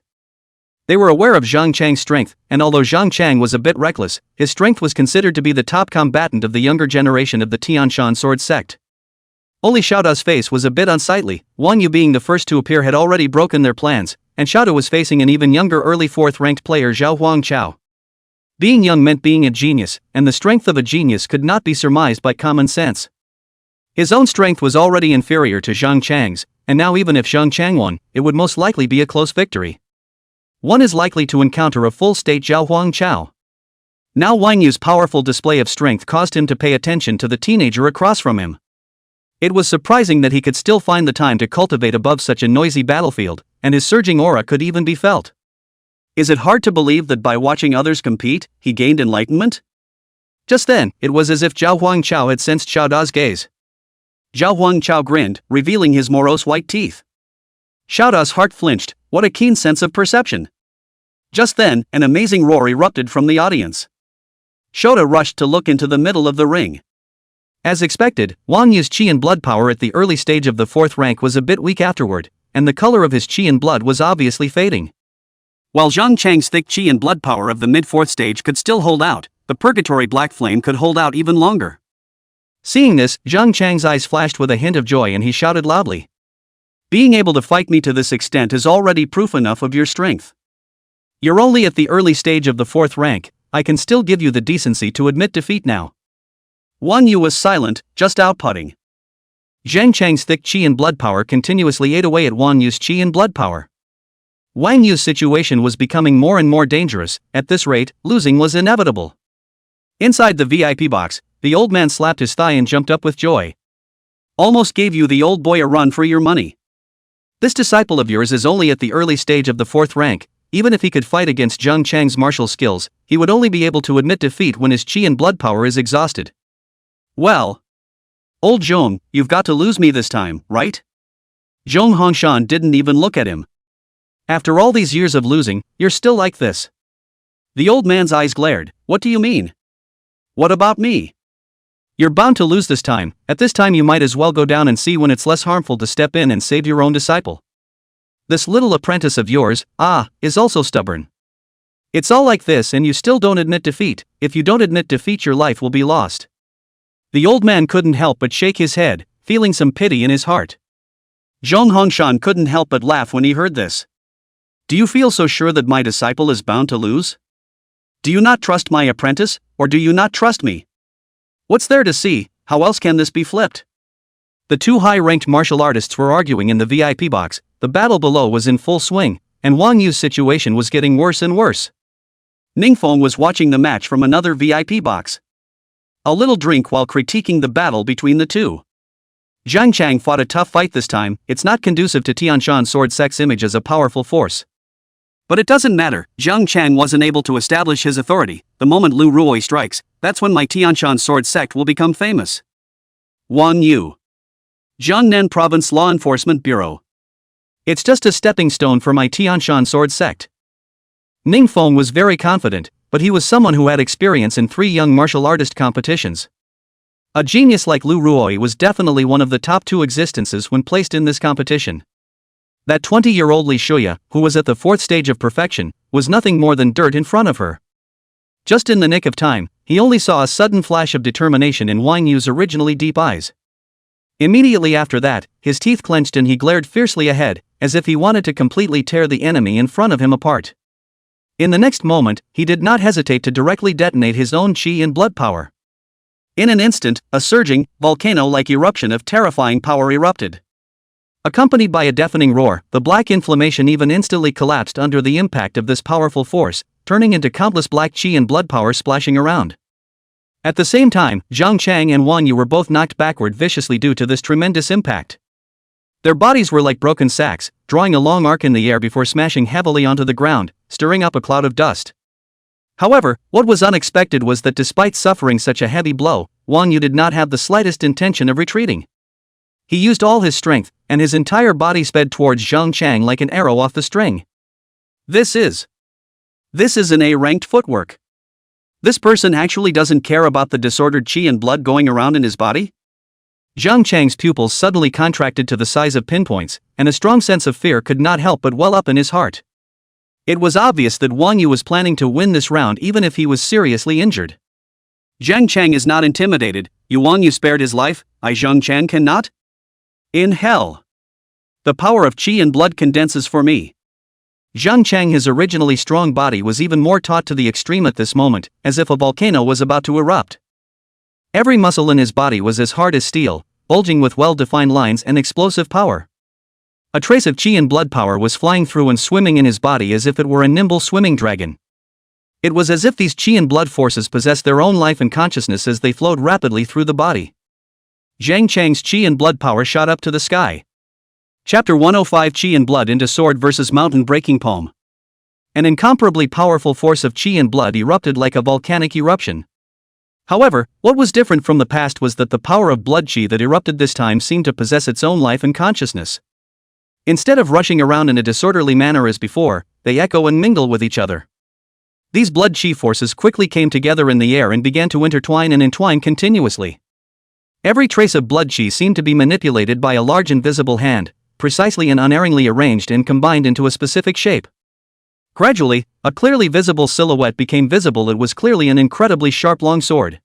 They were aware of Zhang Chang's strength, and although Zhang Chang was a bit reckless, his strength was considered to be the top combatant of the younger generation of the Tianshan Sword Sect. Only Showdown's face was a bit unsightly. Wan Yu being the first to appear had already broken their plans, and Showdown was facing an even younger early 4th-ranked player Zhao Huangchao. Being young meant being a genius, and the strength of a genius could not be surmised by common sense. His own strength was already inferior to Zhang Chang's, and now even if Zhang Chang won, it would most likely be a close victory. One is likely to encounter a full-state Zhao Huangchao. Now Wan Yu's powerful display of strength caused him to pay attention to the teenager across from him. It was surprising that he could still find the time to cultivate above such a noisy battlefield, and his surging aura could even be felt. Is it hard to believe that by watching others compete, he gained enlightenment? Just then, it was as if Zhao Huangchao had sensed Showdown's gaze. Zhao Huangchao grinned, revealing his morose white teeth. Showdown's heart flinched, what a keen sense of perception. Just then, an amazing roar erupted from the audience. Showdown rushed to look into the middle of the ring. As expected, Wan Yu's chi and blood power at the early stage of the 4th rank was a bit weak afterward, and the color of his chi and blood was obviously fading. While Zhang Chang's thick chi and blood power of the mid-4th stage could still hold out, the Purgatory Black Flame could hold out even longer. Seeing this, Zhang Chang's eyes flashed with a hint of joy and he shouted loudly. Being able to fight me to this extent is already proof enough of your strength. You're only at the early stage of the 4th rank, I can still give you the decency to admit defeat now. Wang Yu was silent, just outputting. Zhang Chang's thick chi and blood power continuously ate away at Wang Yu's chi and blood power. Wang Yu's situation was becoming more and more dangerous. At this rate, losing was inevitable. Inside the VIP box, the old man slapped his thigh and jumped up with joy. Almost gave you the old boy a run for your money. This disciple of yours is only at the early stage of the 4th rank. Even if he could fight against Zhang Chang's martial skills, he would only be able to admit defeat when his chi and blood power is exhausted. Well, old Zhong, you've got to lose me this time, right? Zhong Hongshan didn't even look at him. After all these years of losing, you're still like this. The old man's eyes glared. What do you mean? What about me? You're bound to lose this time. At this time you might as well go down and see when it's less harmful to step in and save your own disciple. This little apprentice of yours, is also stubborn. It's all like this and you still don't admit defeat. If you don't admit defeat, your life will be lost. The old man couldn't help but shake his head, feeling some pity in his heart. Zhong Hongshan couldn't help but laugh when he heard this. Do you feel so sure that my disciple is bound to lose? Do you not trust my apprentice, or do you not trust me? What's there to see? How else can this be flipped? The two high-ranked martial artists were arguing in the VIP box. The battle below was in full swing, and Wang Yu's situation was getting worse and worse. Ningfeng was watching the match from another VIP box. A little drink while critiquing the battle between the two. Zhang Chang fought a tough fight this time. It's not conducive to Tianshan's sword sex image as a powerful force. But it doesn't matter, Zhang Chang wasn't able to establish his authority. The moment Lu Ruoi strikes, that's when my Tianshan sword sect will become famous. Wang Yu. Jiangnan Province Law Enforcement Bureau. It's just a stepping stone for my Tianshan sword sect. Ningfeng was very confident, but he was someone who had experience in 3 young martial artist competitions. A genius like Lu Ruoi was definitely one of the top 2 existences when placed in this competition. That 20-year-old Li Shuya, who was at the 4th stage of perfection, was nothing more than dirt in front of her. Just in the nick of time, he only saw a sudden flash of determination in Wang Yu's originally deep eyes. Immediately after that, his teeth clenched and he glared fiercely ahead, as if he wanted to completely tear the enemy in front of him apart. In the next moment, he did not hesitate to directly detonate his own chi and blood power. In an instant, a surging, volcano-like eruption of terrifying power erupted. Accompanied by a deafening roar, the black inflammation even instantly collapsed under the impact of this powerful force, turning into countless black chi and blood power splashing around. At the same time, Zhang Chang and Wang Yu were both knocked backward viciously due to this tremendous impact. Their bodies were like broken sacks, drawing a long arc in the air before smashing heavily onto the ground, stirring up a cloud of dust. However, what was unexpected was that despite suffering such a heavy blow, Wang Yu did not have the slightest intention of retreating. He used all his strength, and his entire body sped towards Zhang Chang like an arrow off the string. This is an A-ranked footwork. This person actually doesn't care about the disordered chi and blood going around in his body? Zhang Chang's pupils suddenly contracted to the size of pinpoints, and a strong sense of fear could not help but well up in his heart. It was obvious that Wang Yu was planning to win this round even if he was seriously injured. Zhang Chang is not intimidated. Wang Yu spared his life, I Zhang Chang cannot? In hell. The power of chi and blood condenses for me. Zhang Chang, his originally strong body was even more taut to the extreme at this moment, as if a volcano was about to erupt. Every muscle in his body was as hard as steel, bulging with well-defined lines and explosive power. A trace of chi and blood power was flying through and swimming in his body as if it were a nimble swimming dragon. It was as if these chi and blood forces possessed their own life and consciousness as they flowed rapidly through the body. Zhang Chang's chi and blood power shot up to the sky. Chapter 105: Chi and Blood into Sword vs. Mountain Breaking Poem. An incomparably powerful force of chi and blood erupted like a volcanic eruption. However, what was different from the past was that the power of blood chi that erupted this time seemed to possess its own life and consciousness. Instead of rushing around in a disorderly manner as before, they echo and mingle with each other. These blood chi forces quickly came together in the air and began to intertwine and entwine continuously. Every trace of blood chi seemed to be manipulated by a large invisible hand, precisely and unerringly arranged and combined into a specific shape. Gradually, a clearly visible silhouette became visible. It was clearly an incredibly sharp long sword.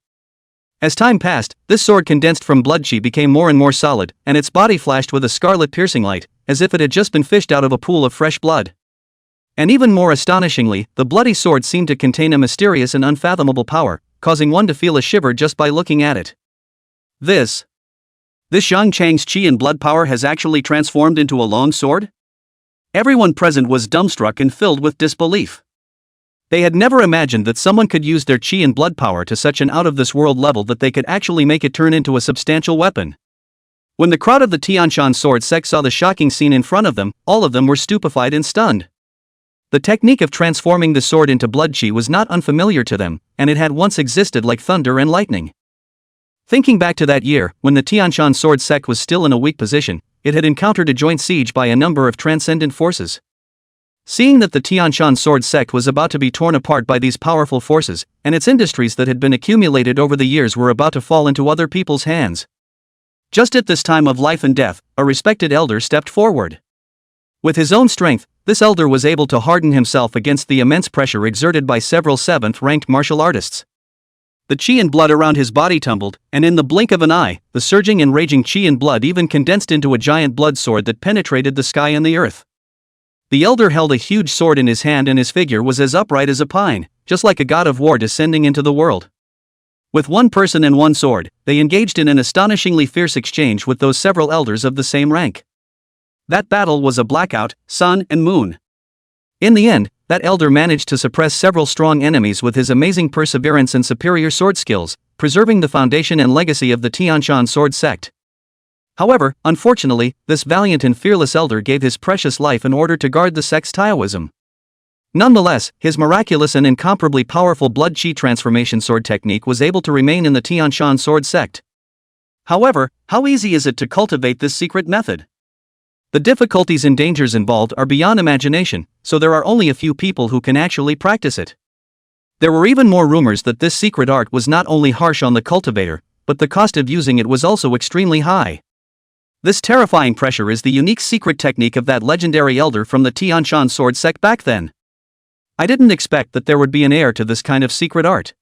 As time passed, this sword condensed from blood chi became more and more solid, and its body flashed with a scarlet piercing light, as if it had just been fished out of a pool of fresh blood. And even more astonishingly, the bloody sword seemed to contain a mysterious and unfathomable power, causing one to feel a shiver just by looking at it. This Yang Chang's chi and blood power has actually transformed into a long sword? Everyone present was dumbstruck and filled with disbelief. They had never imagined that someone could use their chi and blood power to such an out-of-this-world level that they could actually make it turn into a substantial weapon. When the crowd of the Tianshan sword sect saw the shocking scene in front of them, all of them were stupefied and stunned. The technique of transforming the sword into blood chi was not unfamiliar to them, and it had once existed like thunder and lightning. Thinking back to that year, when the Tianshan sword sect was still in a weak position, it had encountered a joint siege by a number of transcendent forces. Seeing that the Tianshan sword sect was about to be torn apart by these powerful forces, and its industries that had been accumulated over the years were about to fall into other people's hands. Just at this time of life and death, a respected elder stepped forward. With his own strength, this elder was able to harden himself against the immense pressure exerted by several 7th-ranked martial artists. The chi and blood around his body tumbled, and in the blink of an eye, the surging and raging chi and blood even condensed into a giant blood sword that penetrated the sky and the earth. The elder held a huge sword in his hand, and his figure was as upright as a pine, just like a god of war descending into the world. With one person and one sword, they engaged in an astonishingly fierce exchange with those several elders of the same rank. That battle was a blackout, sun and moon. In the end, that elder managed to suppress several strong enemies with his amazing perseverance and superior sword skills, preserving the foundation and legacy of the Tianshan sword sect. However, unfortunately, this valiant and fearless elder gave his precious life in order to guard the sect's Taoism. Nonetheless, his miraculous and incomparably powerful blood chi transformation sword technique was able to remain in the Tianshan sword sect. However, how easy is it to cultivate this secret method? The difficulties and dangers involved are beyond imagination, so there are only a few people who can actually practice it. There were even more rumors that this secret art was not only harsh on the cultivator, but the cost of using it was also extremely high. This terrifying pressure is the unique secret technique of that legendary elder from the Tianshan sword sect back then. I didn't expect that there would be an heir to this kind of secret art.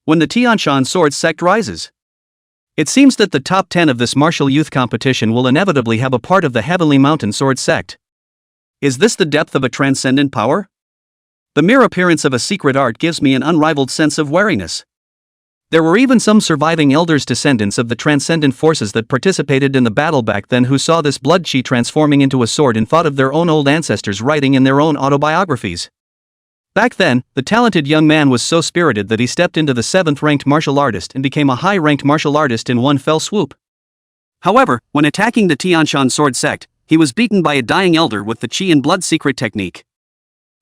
When the Tianshan sword sect rises, it seems that the top 10 of this martial youth competition will inevitably have a part of the Heavenly Mountain sword sect. Is this the depth of a transcendent power? The mere appearance of a secret art gives me an unrivaled sense of wariness. There were even some surviving elders, descendants of the transcendent forces that participated in the battle back then, who saw this blood chi transforming into a sword and thought of their own old ancestors writing in their own autobiographies. Back then, the talented young man was so spirited that he stepped into the 7th-ranked martial artist and became a high-ranked martial artist in one fell swoop. However, when attacking the Tianshan sword sect, he was beaten by a dying elder with the chi and blood secret technique.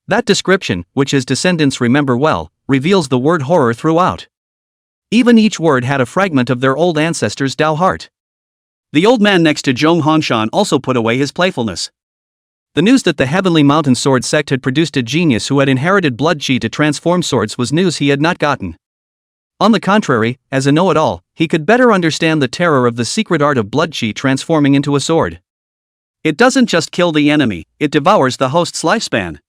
That description, which his descendants remember well, reveals the word horror throughout. Even each word had a fragment of their old ancestors' Dao heart. The old man next to Zhong Hongshan also put away his playfulness. The news that the Heavenly Mountain sword sect had produced a genius who had inherited blood chi to transform swords was news he had not gotten. On the contrary, as a know-it-all, he could better understand the terror of the secret art of blood chi transforming into a sword. It doesn't just kill the enemy, it devours the host's lifespan.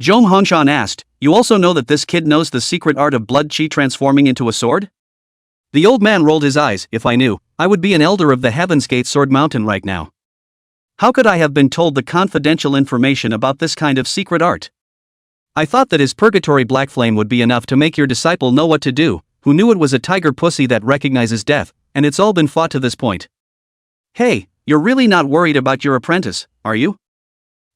Zhong Hongshan asked, "You also know that this kid knows the secret art of blood chi transforming into a sword?" The old man rolled his eyes. "If I knew, I would be an elder of the Heaven's Gate Sword Mountain right now. How could I have been told the confidential information about this kind of secret art? I thought that his purgatory black flame would be enough to make your disciple know what to do, who knew it was a tiger pussy that recognizes death, and it's all been fought to this point. Hey, you're really not worried about your apprentice, are you?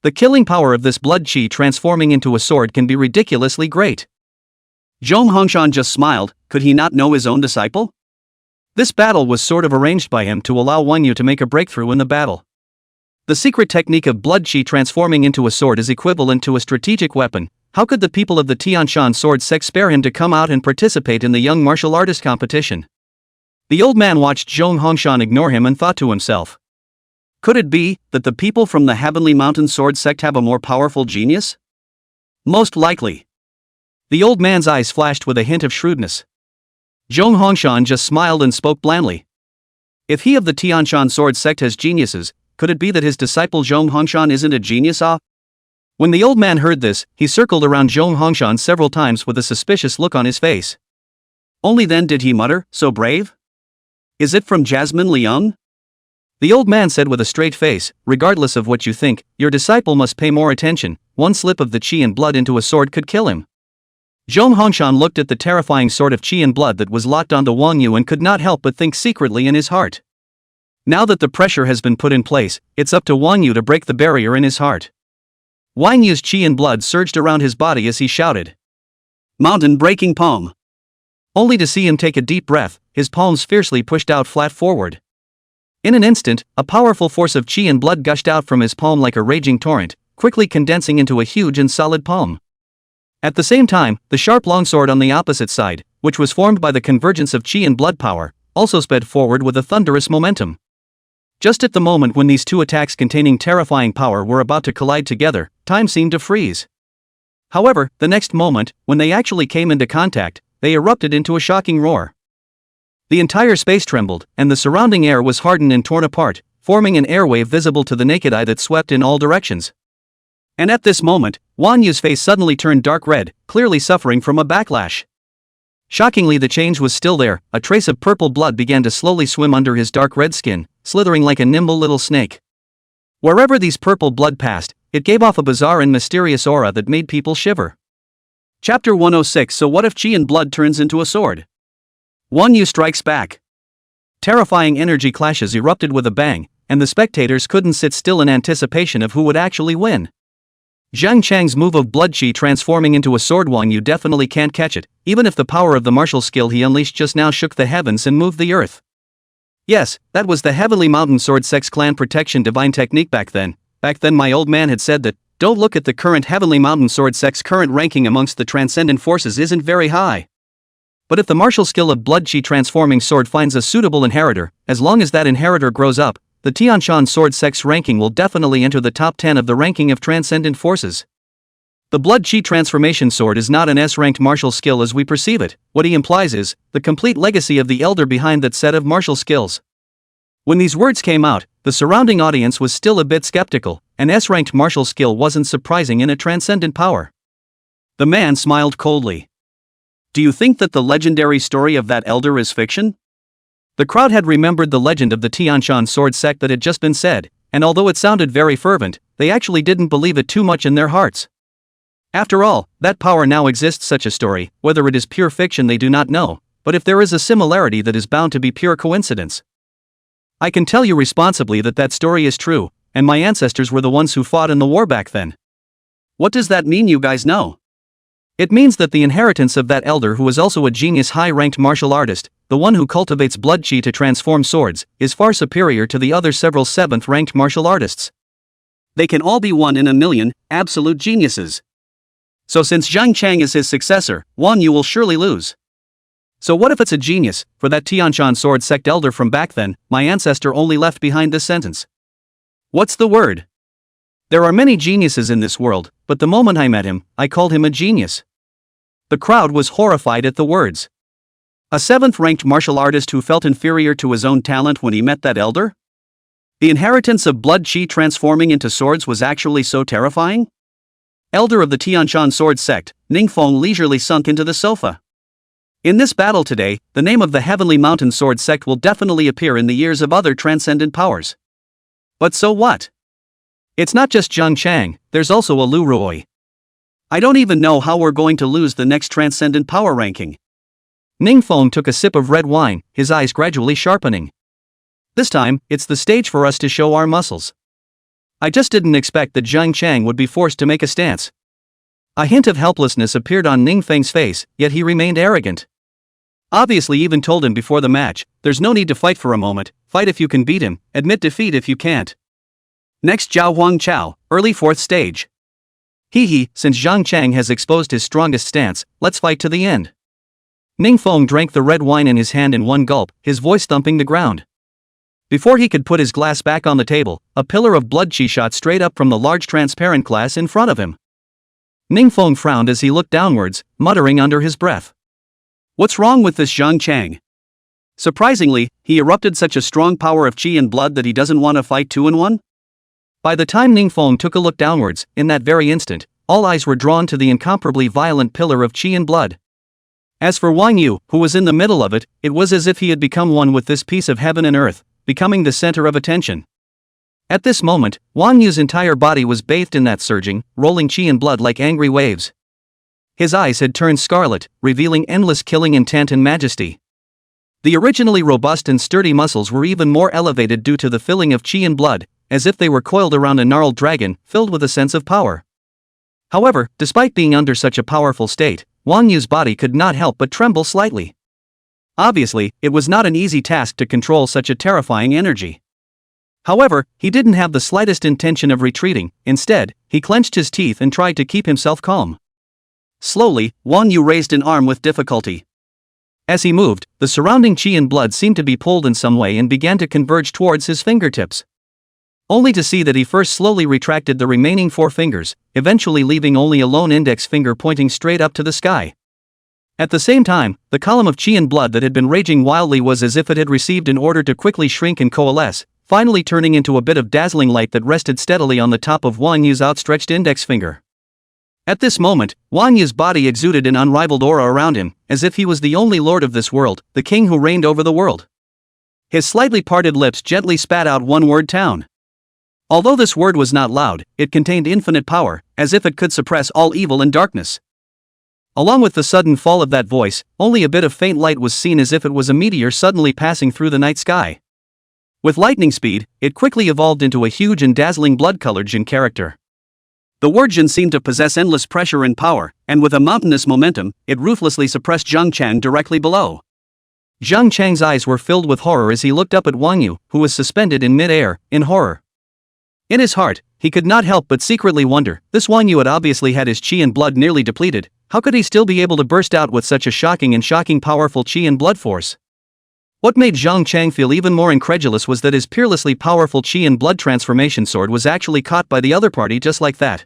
The killing power of this blood chi transforming into a sword can be ridiculously great." Zhong Hongshan just smiled. Could he not know his own disciple? This battle was sort of arranged by him to allow Wanyu to make a breakthrough in the battle. The secret technique of blood chi transforming into a sword is equivalent to a strategic weapon. How could the people of the Tianshan sword sect spare him to come out and participate in the young martial artist competition? The old man watched Zhong Hongshan ignore him and thought to himself, could it be that the people from the Heavenly Mountain sword sect have a more powerful genius? Most likely. The old man's eyes flashed with a hint of shrewdness. Zhong Hongshan just smiled and spoke blandly. If he of the Tianshan sword sect has geniuses, could it be that his disciple Zhong Hongshan isn't a genius? When the old man heard this, he circled around Zhong Hongshan several times with a suspicious look on his face. Only then did he mutter, "So brave? Is it from Jasmine Liang?" The old man said with a straight face, "Regardless of what you think, your disciple must pay more attention. One slip of the qi and blood into a sword could kill him." Zhong Hongshan looked at the terrifying sword of qi and blood that was locked onto Wang Yu and could not help but think secretly in his heart. Now that the pressure has been put in place, it's up to Wang Yu to break the barrier in his heart. Wang Yu's qi and blood surged around his body as he shouted, "Mountain-breaking palm!" Only to see him take a deep breath, his palms fiercely pushed out flat forward. In an instant, a powerful force of qi and blood gushed out from his palm like a raging torrent, quickly condensing into a huge and solid palm. At the same time, the sharp longsword on the opposite side, which was formed by the convergence of qi and blood power, also sped forward with a thunderous momentum. Just at the moment when these two attacks containing terrifying power were about to collide together, time seemed to freeze. However, the next moment, when they actually came into contact, they erupted into a shocking roar. The entire space trembled, and the surrounding air was hardened and torn apart, forming an airwave visible to the naked eye that swept in all directions. And at this moment, Wang Yu's face suddenly turned dark red, clearly suffering from a backlash. Shockingly, the change was still there. A trace of purple blood began to slowly swim under his dark red skin, slithering like a nimble little snake. Wherever these purple blood passed, it gave off a bizarre and mysterious aura that made people shiver. Chapter 106. So what if qi and blood turns into a sword? Wang Yu strikes back. Terrifying energy clashes erupted with a bang, and the spectators couldn't sit still in anticipation of who would actually win. Zhang Chang's move of blood qi transforming into a sword. Wang Yu definitely can't catch it, even if the power of the martial skill he unleashed just now shook the heavens and moved the earth. Yes, that was the Heavenly Mountain Sword Sex Clan Protection Divine Technique back then. Back then my old man had said that, don't look at the current Heavenly Mountain Sword Sex current ranking amongst the transcendent forces isn't very high. But if the martial skill of blood qi transforming sword finds a suitable inheritor, as long as that inheritor grows up, the Tianshan Sword Sex ranking will definitely enter the top 10 of the ranking of transcendent forces. The blood qi transformation sword is not an S-ranked martial skill as we perceive it. What he implies is the complete legacy of the elder behind that set of martial skills. When these words came out, the surrounding audience was still a bit skeptical. An S-ranked martial skill wasn't surprising in a transcendent power. The man smiled coldly. Do you think that the legendary story of that elder is fiction? The crowd had remembered the legend of the Tianshan sword sect that had just been said, and although it sounded very fervent, they actually didn't believe it too much in their hearts. After all, that power now exists. Such a story, whether it is pure fiction they do not know, but if there is a similarity that is bound to be pure coincidence. I can tell you responsibly that that story is true, and my ancestors were the ones who fought in the war back then. What does that mean, you guys know? It means that the inheritance of that elder, who is also a genius high-ranked martial artist, the one who cultivates blood qi to transform swords, is far superior to the other several 7th-ranked martial artists. They can all be 1 in a million, absolute geniuses. So since Zhang Chang is his successor, Wang Yu will surely lose. So what if it's a genius? For that Tianshan sword sect elder from back then, my ancestor only left behind this sentence. What's the word? There are many geniuses in this world, but the moment I met him, I called him a genius. The crowd was horrified at the words. A 7th-ranked martial artist who felt inferior to his own talent when he met that elder? The inheritance of blood qi transforming into swords was actually so terrifying? Elder of the Tianshan sword sect, Ningfeng leisurely sunk into the sofa. In this battle today, the name of the Heavenly Mountain Sword sect will definitely appear in the ears of other transcendent powers. But so what? It's not just Zhang Chang, there's also a Lu Ruoi. I don't even know how we're going to lose the next transcendent power ranking. Ningfeng took a sip of red wine, his eyes gradually sharpening. This time, it's the stage for us to show our muscles. I just didn't expect that Zhang Chang would be forced to make a stance. A hint of helplessness appeared on Ningfeng's face, yet he remained arrogant. Obviously even told him before the match, there's no need to fight for a moment, fight if you can beat him, admit defeat if you can't. Next, Zhao Huang Chao, early 4th stage. Since Zhang Chang has exposed his strongest stance, let's fight to the end. Ningfeng drank the red wine in his hand in one gulp, his voice thumping the ground. Before he could put his glass back on the table, a pillar of blood qi shot straight up from the large transparent glass in front of him. Ningfeng frowned as he looked downwards, muttering under his breath. What's wrong with this Zhang Chang? Surprisingly, he erupted such a strong power of qi and blood that he doesn't want to fight 2-in-1? By the time Ningfeng took a look downwards, in that very instant, all eyes were drawn to the incomparably violent pillar of qi and blood. As for Wang Yu, who was in the middle of it, it was as if he had become one with this piece of heaven and earth, becoming the center of attention. At this moment, Wang Yu's entire body was bathed in that surging, rolling qi and blood like angry waves. His eyes had turned scarlet, revealing endless killing intent and majesty. The originally robust and sturdy muscles were even more elevated due to the filling of qi and blood, as if they were coiled around a gnarled dragon, filled with a sense of power. However, despite being under such a powerful state, Wang Yu's body could not help but tremble slightly. Obviously, it was not an easy task to control such a terrifying energy. However, he didn't have the slightest intention of retreating. Instead, he clenched his teeth and tried to keep himself calm. Slowly, Wang Yu raised an arm with difficulty. As he moved, the surrounding qi and blood seemed to be pulled in some way and began to converge towards his fingertips. Only to see that he first slowly retracted the remaining 4 fingers, eventually leaving only a lone index finger pointing straight up to the sky. At the same time, the column of qi and blood that had been raging wildly was as if it had received an order to quickly shrink and coalesce, finally turning into a bit of dazzling light that rested steadily on the top of Wang Yu's outstretched index finger. At this moment, Wang Yu's body exuded an unrivaled aura around him, as if he was the only lord of this world, the king who reigned over the world. His slightly parted lips gently spat out one word: town. Although this word was not loud, it contained infinite power, as if it could suppress all evil and darkness. Along with the sudden fall of that voice, only a bit of faint light was seen, as if it was a meteor suddenly passing through the night sky. With lightning speed, it quickly evolved into a huge and dazzling blood-colored Jin character. The word Jin seemed to possess endless pressure and power, and with a mountainous momentum, it ruthlessly suppressed Zhang Chang directly below. Zhang Chang's eyes were filled with horror as he looked up at Wang Yu, who was suspended in mid-air, in horror. In his heart, he could not help but secretly wonder, this Wang Yu had obviously had his qi and blood nearly depleted. How could he still be able to burst out with such a shocking powerful qi and blood force? What made Zhang Chang feel even more incredulous was that his peerlessly powerful qi and blood transformation sword was actually caught by the other party just like that.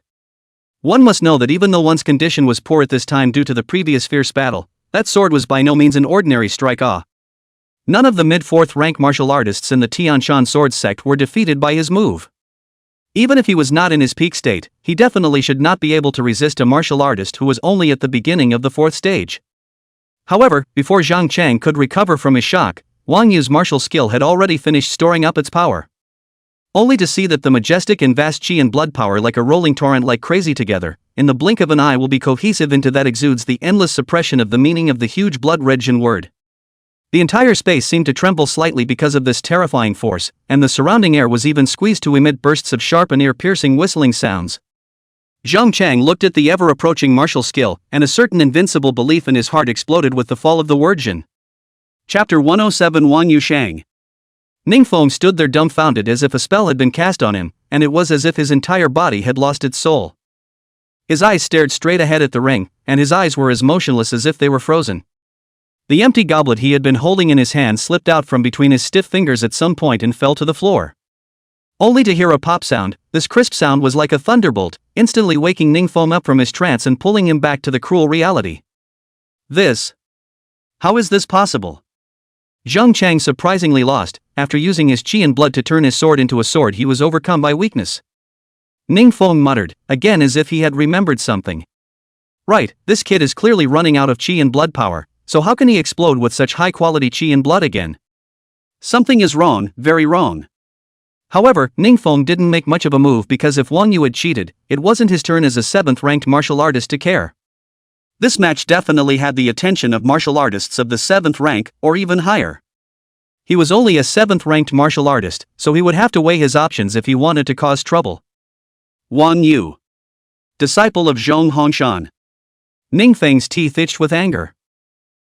One must know that even though one's condition was poor at this time due to the previous fierce battle, that sword was by no means an ordinary strike. None of the mid-4th rank martial artists in the Tianshan sword sect were defeated by his move. Even if he was not in his peak state, he definitely should not be able to resist a martial artist who was only at the beginning of the 4th stage. However, before Zhang Chang could recover from his shock, Wang Yu's martial skill had already finished storing up its power. Only to see that the majestic and vast qi and blood power like a rolling torrent like crazy together, in the blink of an eye will be cohesive into that exudes the endless suppression of the meaning of the huge blood-red Jin word. The entire space seemed to tremble slightly because of this terrifying force, and the surrounding air was even squeezed to emit bursts of sharp and ear-piercing whistling sounds. Zhang Chang looked at the ever-approaching martial skill, and a certain invincible belief in his heart exploded with the fall of the word Jin. Chapter 107 Wang Yu Shang. Ningfeng stood there dumbfounded as if a spell had been cast on him, and it was as if his entire body had lost its soul. His eyes stared straight ahead at the ring, and his eyes were as motionless as if they were frozen. The empty goblet he had been holding in his hand slipped out from between his stiff fingers at some point and fell to the floor. Only to hear a pop sound. This crisp sound was like a thunderbolt, instantly waking Ningfeng up from his trance and pulling him back to the cruel reality. How is this possible? Zhang Chang surprisingly lost. After using his qi and blood to turn his sword into a sword, he was overcome by weakness. Ningfeng muttered, again as if he had remembered something. Right, this kid is clearly running out of qi and blood power. So how can he explode with such high-quality qi and blood again? Something is wrong, very wrong. However, Ningfeng didn't make much of a move because if Wang Yu had cheated, it wasn't his turn as a 7th-ranked martial artist to care. This match definitely had the attention of martial artists of the 7th rank, or even higher. He was only a 7th-ranked martial artist, so he would have to weigh his options if he wanted to cause trouble. Wang Yu, disciple of Zhong Hongshan. Ningfeng's teeth itched with anger.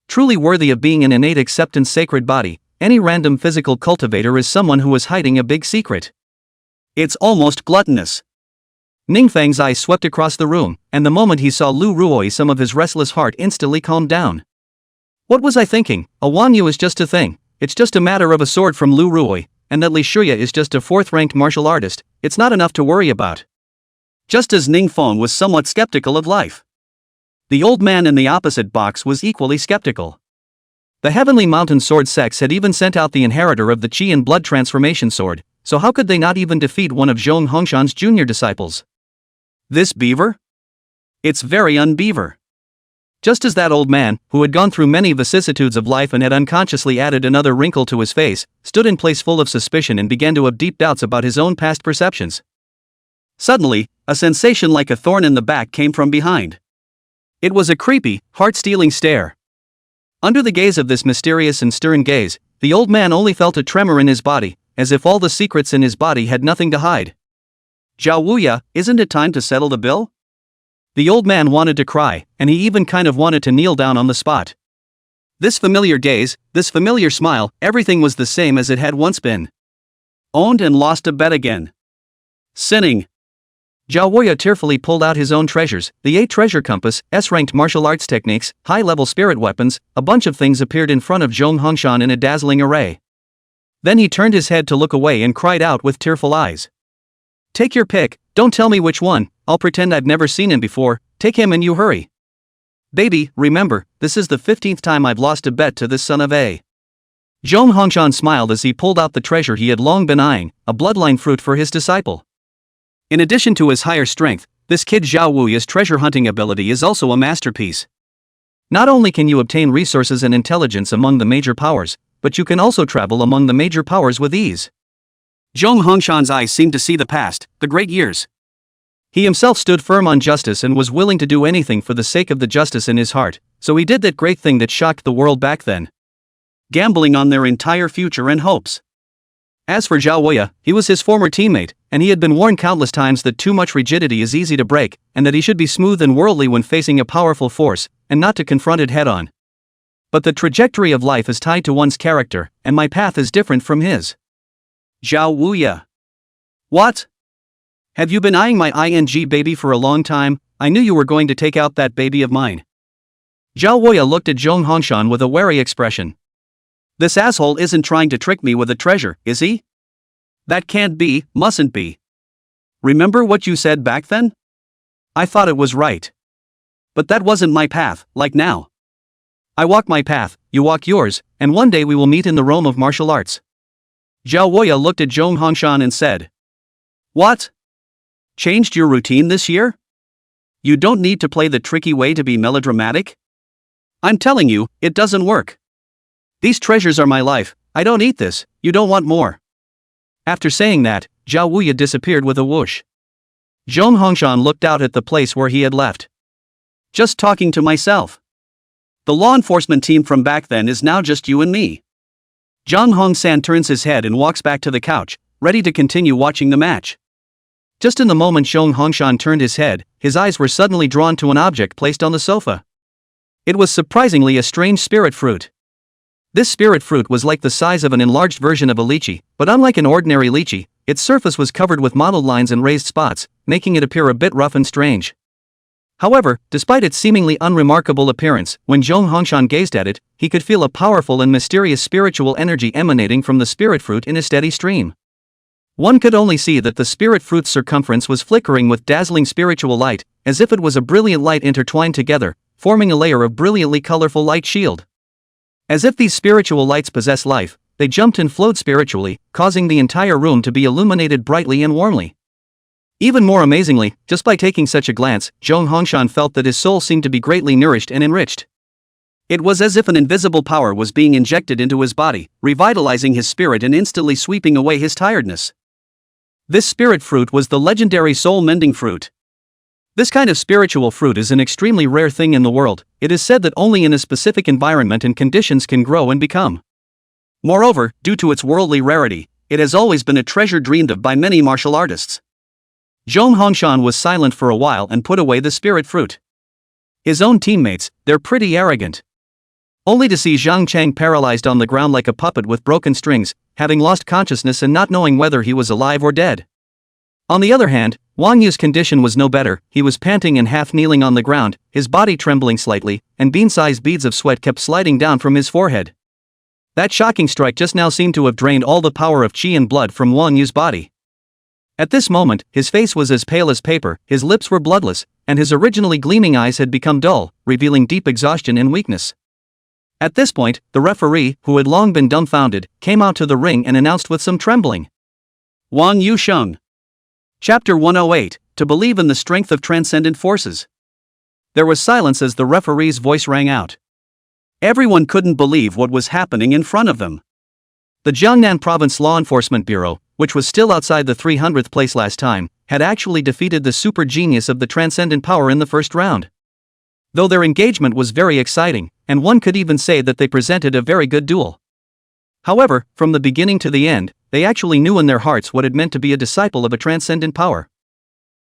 Truly worthy of being an innate acceptance sacred body, any random physical cultivator is someone who is hiding a big secret. It's almost gluttonous. Ningfeng's eyes swept across the room, and the moment he saw Lu Ruoi, some of his restless heart instantly calmed down. What was I thinking? A Wang Yu is just a thing. It's just a matter of a sword from Lu Ruoi, and that Li Shuya is just a 4th-ranked martial artist. It's not enough to worry about. Just as Ningfeng was somewhat skeptical of life, the old man in the opposite box was equally skeptical. The Heavenly Mountain Sword Sects had even sent out the inheritor of the Qi and Blood Transformation Sword, so how could they not even defeat one of Zhong Hongshan's junior disciples? This beaver? It's very unbeaver. Just as that old man, who had gone through many vicissitudes of life and had unconsciously added another wrinkle to his face, stood in place full of suspicion and began to have deep doubts about his own past perceptions. Suddenly, a sensation like a thorn in the back came from behind. It was a creepy, heart-stealing stare. Under the gaze of this mysterious and stern gaze, the old man only felt a tremor in his body, as if all the secrets in his body had nothing to hide. Zhao Wuya, isn't it time to settle the bill? The old man wanted to cry, and he even kind of wanted to kneel down on the spot. This familiar gaze, this familiar smile, everything was the same as it had once been. Owned and lost a bet again. Sinning. Zhao Wuya tearfully pulled out his own treasures, the 8 treasure compass, S-ranked martial arts techniques, high-level spirit weapons, a bunch of things appeared in front of Zhong Hongshan in a dazzling array. Then he turned his head to look away and cried out with tearful eyes. Take your pick, don't tell me which one, I'll pretend I've never seen him before, take him and you hurry. Baby, remember, this is the 15th time I've lost a bet to this son of a. Zhong Hongshan smiled as he pulled out the treasure he had long been eyeing, a bloodline fruit for his disciple. In addition to his higher strength, this kid Zhao Wuya's treasure hunting ability is also a masterpiece. Not only can you obtain resources and intelligence among the major powers, but you can also travel among the major powers with ease. Zhong Hongshan's eyes seemed to see the past, the great years. He himself stood firm on justice and was willing to do anything for the sake of the justice in his heart, so he did that great thing that shocked the world back then. Gambling on their entire future and hopes. As for Zhao Wuya, he was his former teammate, and he had been warned countless times that too much rigidity is easy to break, and that he should be smooth and worldly when facing a powerful force, and not to confront it head-on. But the trajectory of life is tied to one's character, and my path is different from his. Zhao Wuya. What? Have you been eyeing my ING baby for a long time? I knew you were going to take out that baby of mine. Zhao Wuya looked at Zhong Hongshan with a wary expression. This asshole isn't trying to trick me with a treasure, is he? That can't be, mustn't be. Remember what you said back then? I thought it was right. But that wasn't my path, like now. I walk my path, you walk yours, and one day we will meet in the realm of martial arts. Zhao Wuya looked at Zhong Hongshan and said. What? Changed your routine this year? You don't need to play the tricky way to be melodramatic? I'm telling you, it doesn't work. These treasures are my life, I don't eat this, you don't want more. After saying that, Zhao Wuya disappeared with a whoosh. Zhong Hongshan looked out at the place where he had left. Just talking to myself. The law enforcement team from back then is now just you and me. Zhang Hongsan turns his head and walks back to the couch, ready to continue watching the match. Just in the moment Zhong Hongshan turned his head, his eyes were suddenly drawn to an object placed on the sofa. It was surprisingly a strange spirit fruit. This spirit fruit was like the size of an enlarged version of a lychee, but unlike an ordinary lychee, its surface was covered with mottled lines and raised spots, making it appear a bit rough and strange. However, despite its seemingly unremarkable appearance, when Zhong Hongshan gazed at it, he could feel a powerful and mysterious spiritual energy emanating from the spirit fruit in a steady stream. One could only see that the spirit fruit's circumference was flickering with dazzling spiritual light, as if it was a brilliant light intertwined together, forming a layer of brilliantly colorful light shield. As if these spiritual lights possess life, they jumped and flowed spiritually, causing the entire room to be illuminated brightly and warmly. Even more amazingly, just by taking such a glance, Zhong Hongshan felt that his soul seemed to be greatly nourished and enriched. It was as if an invisible power was being injected into his body, revitalizing his spirit and instantly sweeping away his tiredness. This spirit fruit was the legendary soul-mending fruit. This kind of spiritual fruit is an extremely rare thing in the world. It is said that only in a specific environment and conditions can grow and become. Moreover, due to its worldly rarity, it has always been a treasure dreamed of by many martial artists. Zhong Hongshan was silent for a while and put away the spirit fruit. His own teammates, they're pretty arrogant. Only to see Zhang Chang paralyzed on the ground like a puppet with broken strings, having lost consciousness and not knowing whether he was alive or dead. On the other hand, Wang Yu's condition was no better. He was panting and half kneeling on the ground, his body trembling slightly, and bean-sized beads of sweat kept sliding down from his forehead. That shocking strike just now seemed to have drained all the power of qi and blood from Wang Yu's body. At this moment, his face was as pale as paper, his lips were bloodless, and his originally gleaming eyes had become dull, revealing deep exhaustion and weakness. At this point, the referee, who had long been dumbfounded, came out to the ring and announced with some trembling. Wang Yusheng. Chapter 108, To Believe in the Strength of Transcendent Forces. There was silence as the referee's voice rang out. Everyone couldn't believe what was happening in front of them. The Jiangnan Province Law Enforcement Bureau, which was still outside the 300th place last time, had actually defeated the super genius of the transcendent power in the first round. Though their engagement was very exciting, and one could even say that they presented a very good duel. However, from the beginning to the end, they actually knew in their hearts what it meant to be a disciple of a transcendent power.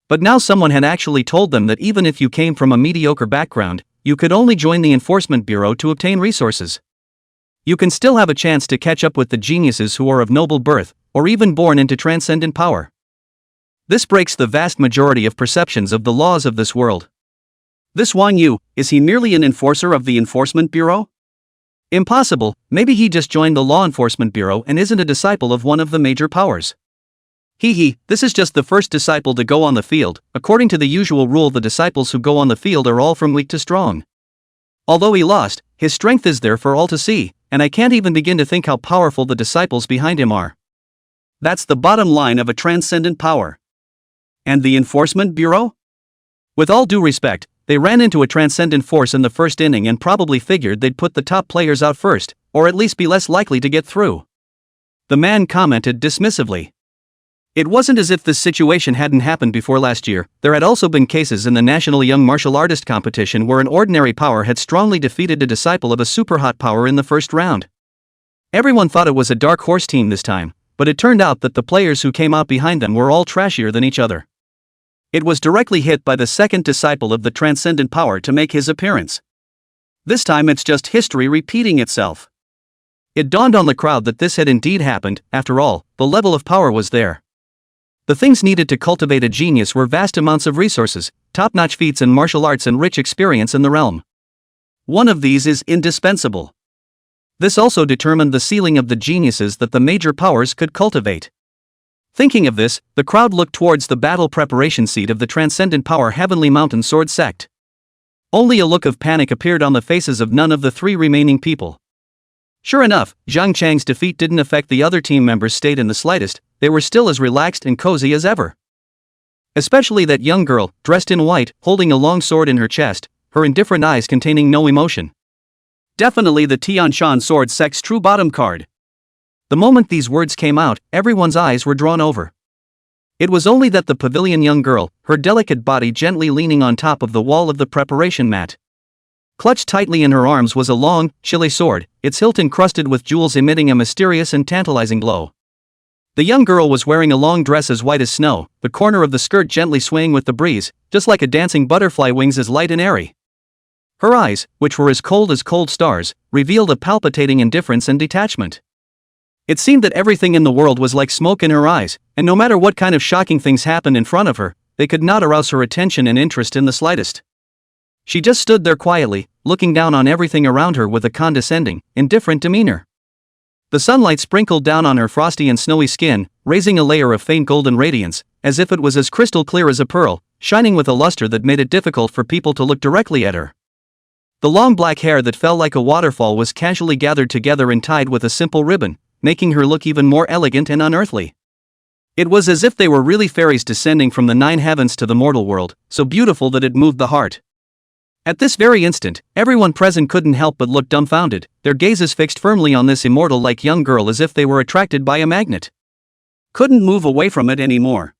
But now someone had actually told them that even if you came from a mediocre background, you could only join the Enforcement Bureau to obtain resources. You can still have a chance to catch up with the geniuses who are of noble birth, or even born into transcendent power. This breaks the vast majority of perceptions of the laws of this world. This Wang Yu, is he merely an enforcer of the Enforcement Bureau? Impossible, maybe he just joined the Law Enforcement Bureau and isn't a disciple of one of the major powers. This is just the first disciple to go on the field. According to the usual rule, the disciples who go on the field are all from weak to strong. Although he lost, his strength is there for all to see, and I can't even begin to think how powerful the disciples behind him are. That's the bottom line of a transcendent power. And the Enforcement Bureau? With all due respect, they ran into a transcendent force in the first inning and probably figured they'd put the top players out first, or at least be less likely to get through. The man commented dismissively. It wasn't as if this situation hadn't happened before last year. There had also been cases in the National Young Martial Artist competition where an ordinary power had strongly defeated a disciple of a super hot power in the first round. Everyone thought it was a dark horse team this time, but it turned out that the players who came out behind them were all trashier than each other. It was directly hit by the second disciple of the transcendent power to make his appearance. This time it's just history repeating itself. It dawned on the crowd that this had indeed happened. After all, the level of power was there. The things needed to cultivate a genius were vast amounts of resources, top-notch feats in martial arts and rich experience in the realm. One of these is indispensable. This also determined the ceiling of the geniuses that the major powers could cultivate. Thinking of this, the crowd looked towards the battle preparation seat of the Transcendent Power Heavenly Mountain Sword Sect. Only a look of panic appeared on the faces of none of the three remaining people. Sure enough, Zhang Chang's defeat didn't affect the other team members' state in the slightest. They were still as relaxed and cozy as ever. Especially that young girl, dressed in white, holding a long sword in her chest, her indifferent eyes containing no emotion. Definitely the Tianshan Sword Sect's true bottom card. The moment these words came out, everyone's eyes were drawn over. It was only that the pavilion young girl, her delicate body gently leaning on top of the wall of the preparation mat. Clutched tightly in her arms was a long, chilly sword, its hilt encrusted with jewels emitting a mysterious and tantalizing glow. The young girl was wearing a long dress as white as snow, the corner of the skirt gently swaying with the breeze, just like a dancing butterfly wings as light and airy. Her eyes, which were as cold stars, revealed a palpitating indifference and detachment. It seemed that everything in the world was like smoke in her eyes, and no matter what kind of shocking things happened in front of her, they could not arouse her attention and interest in the slightest. She just stood there quietly, looking down on everything around her with a condescending, indifferent demeanor. The sunlight sprinkled down on her frosty and snowy skin, raising a layer of faint golden radiance, as if it was as crystal clear as a pearl, shining with a luster that made it difficult for people to look directly at her. The long black hair that fell like a waterfall was casually gathered together and tied with a simple ribbon, making her look even more elegant and unearthly. It was as if they were really fairies descending from the 9 heavens to the mortal world, so beautiful that it moved the heart. At this very instant, everyone present couldn't help but look dumbfounded, their gazes fixed firmly on this immortal-like young girl as if they were attracted by a magnet. Couldn't move away from it anymore.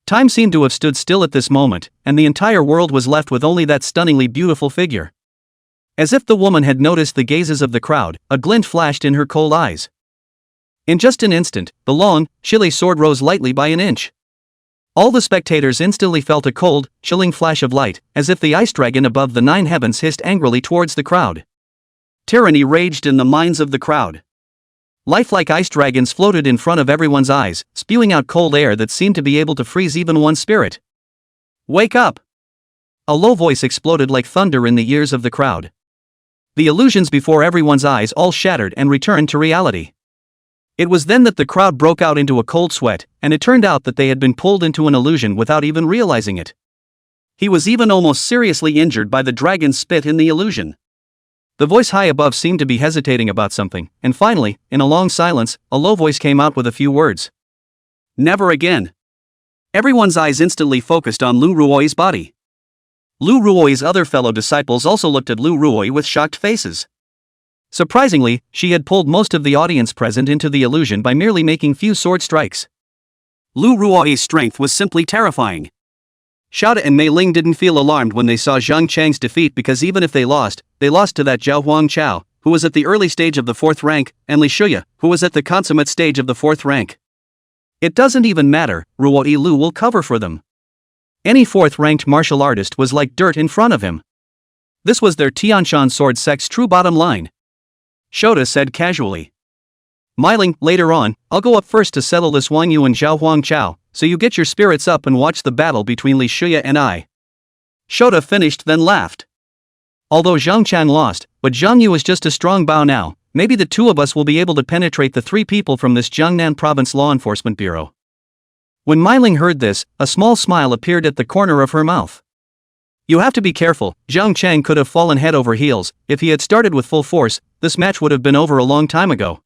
Time seemed to have stood still at this moment, and the entire world was left with only that stunningly beautiful figure. As if the woman had noticed the gazes of the crowd, a glint flashed in her cold eyes. In just an instant, the long, chilly sword rose lightly by an inch. All the spectators instantly felt a cold, chilling flash of light, as if the ice dragon above the 9 heavens hissed angrily towards the crowd. Tyranny raged in the minds of the crowd. Lifelike ice dragons floated in front of everyone's eyes, spewing out cold air that seemed to be able to freeze even one's spirit. "Wake up!" A low voice exploded like thunder in the ears of the crowd. The illusions before everyone's eyes all shattered and returned to reality. It was then that the crowd broke out into a cold sweat, and it turned out that they had been pulled into an illusion without even realizing it. He was even almost seriously injured by the dragon's spit in the illusion. The voice high above seemed to be hesitating about something, and finally, in a long silence, a low voice came out with a few words. Never again. Everyone's eyes instantly focused on Lu Ruoi's body. Lu Ruoi's other fellow disciples also looked at Lu Ruoi with shocked faces. Surprisingly, she had pulled most of the audience present into the illusion by merely making few sword strikes. Lu Ruoi's strength was simply terrifying. Shada and Mei Ling didn't feel alarmed when they saw Zhang Chang's defeat because even if they lost to that Zhao Huangchao, who was at the early stage of the 4th rank, and Li Shuya, who was at the consummate stage of the 4th rank. It doesn't even matter, Ruoi Lu will cover for them. Any 4th-ranked martial artist was like dirt in front of him. This was their Tianshan sword sect's true bottom line. Shota said casually. Mei Ling, later on, I'll go up first to settle this Wang Yu and Zhao Huangchao, so you get your spirits up and watch the battle between Li Shuya and I. Shota finished then laughed. Although Zhang Chang lost, but Zhang Yu is just a strong bao now, maybe the two of us will be able to penetrate the 3 people from this Jiangnan Province Law Enforcement Bureau. When Mei Ling heard this, a small smile appeared at the corner of her mouth. You have to be careful, Zhang Chang could have fallen head over heels. If he had started with full force, this match would have been over a long time ago.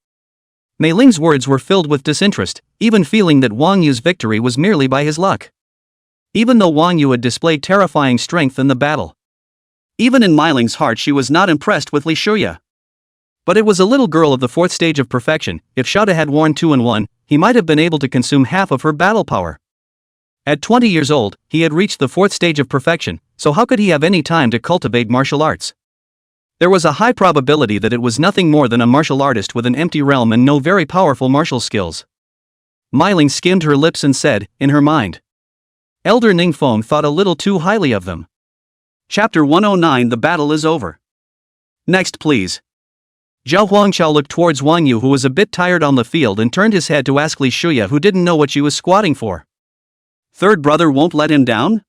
Mei Ling's words were filled with disinterest, even feeling that Wang Yu's victory was merely by his luck. Even though Wang Yu had displayed terrifying strength in the battle. Even in Mei Ling's heart she was not impressed with Li Shuya. But it was a little girl of the 4th stage of perfection. If Shada had worn 2 and 1, he might have been able to consume half of her battle power. At 20 years old, he had reached the 4th stage of perfection, so how could he have any time to cultivate martial arts? There was a high probability that it was nothing more than a martial artist with an empty realm and no very powerful martial skills. Mei Ling skimmed her lips and said, in her mind. Elder Ningfeng thought a little too highly of them. Chapter 109. The battle is over. Next please. Zhao Huangchao looked towards Wang Yu, who was a bit tired on the field, and turned his head to ask Li Shuya, who didn't know what she was squatting for. Third brother won't let him down?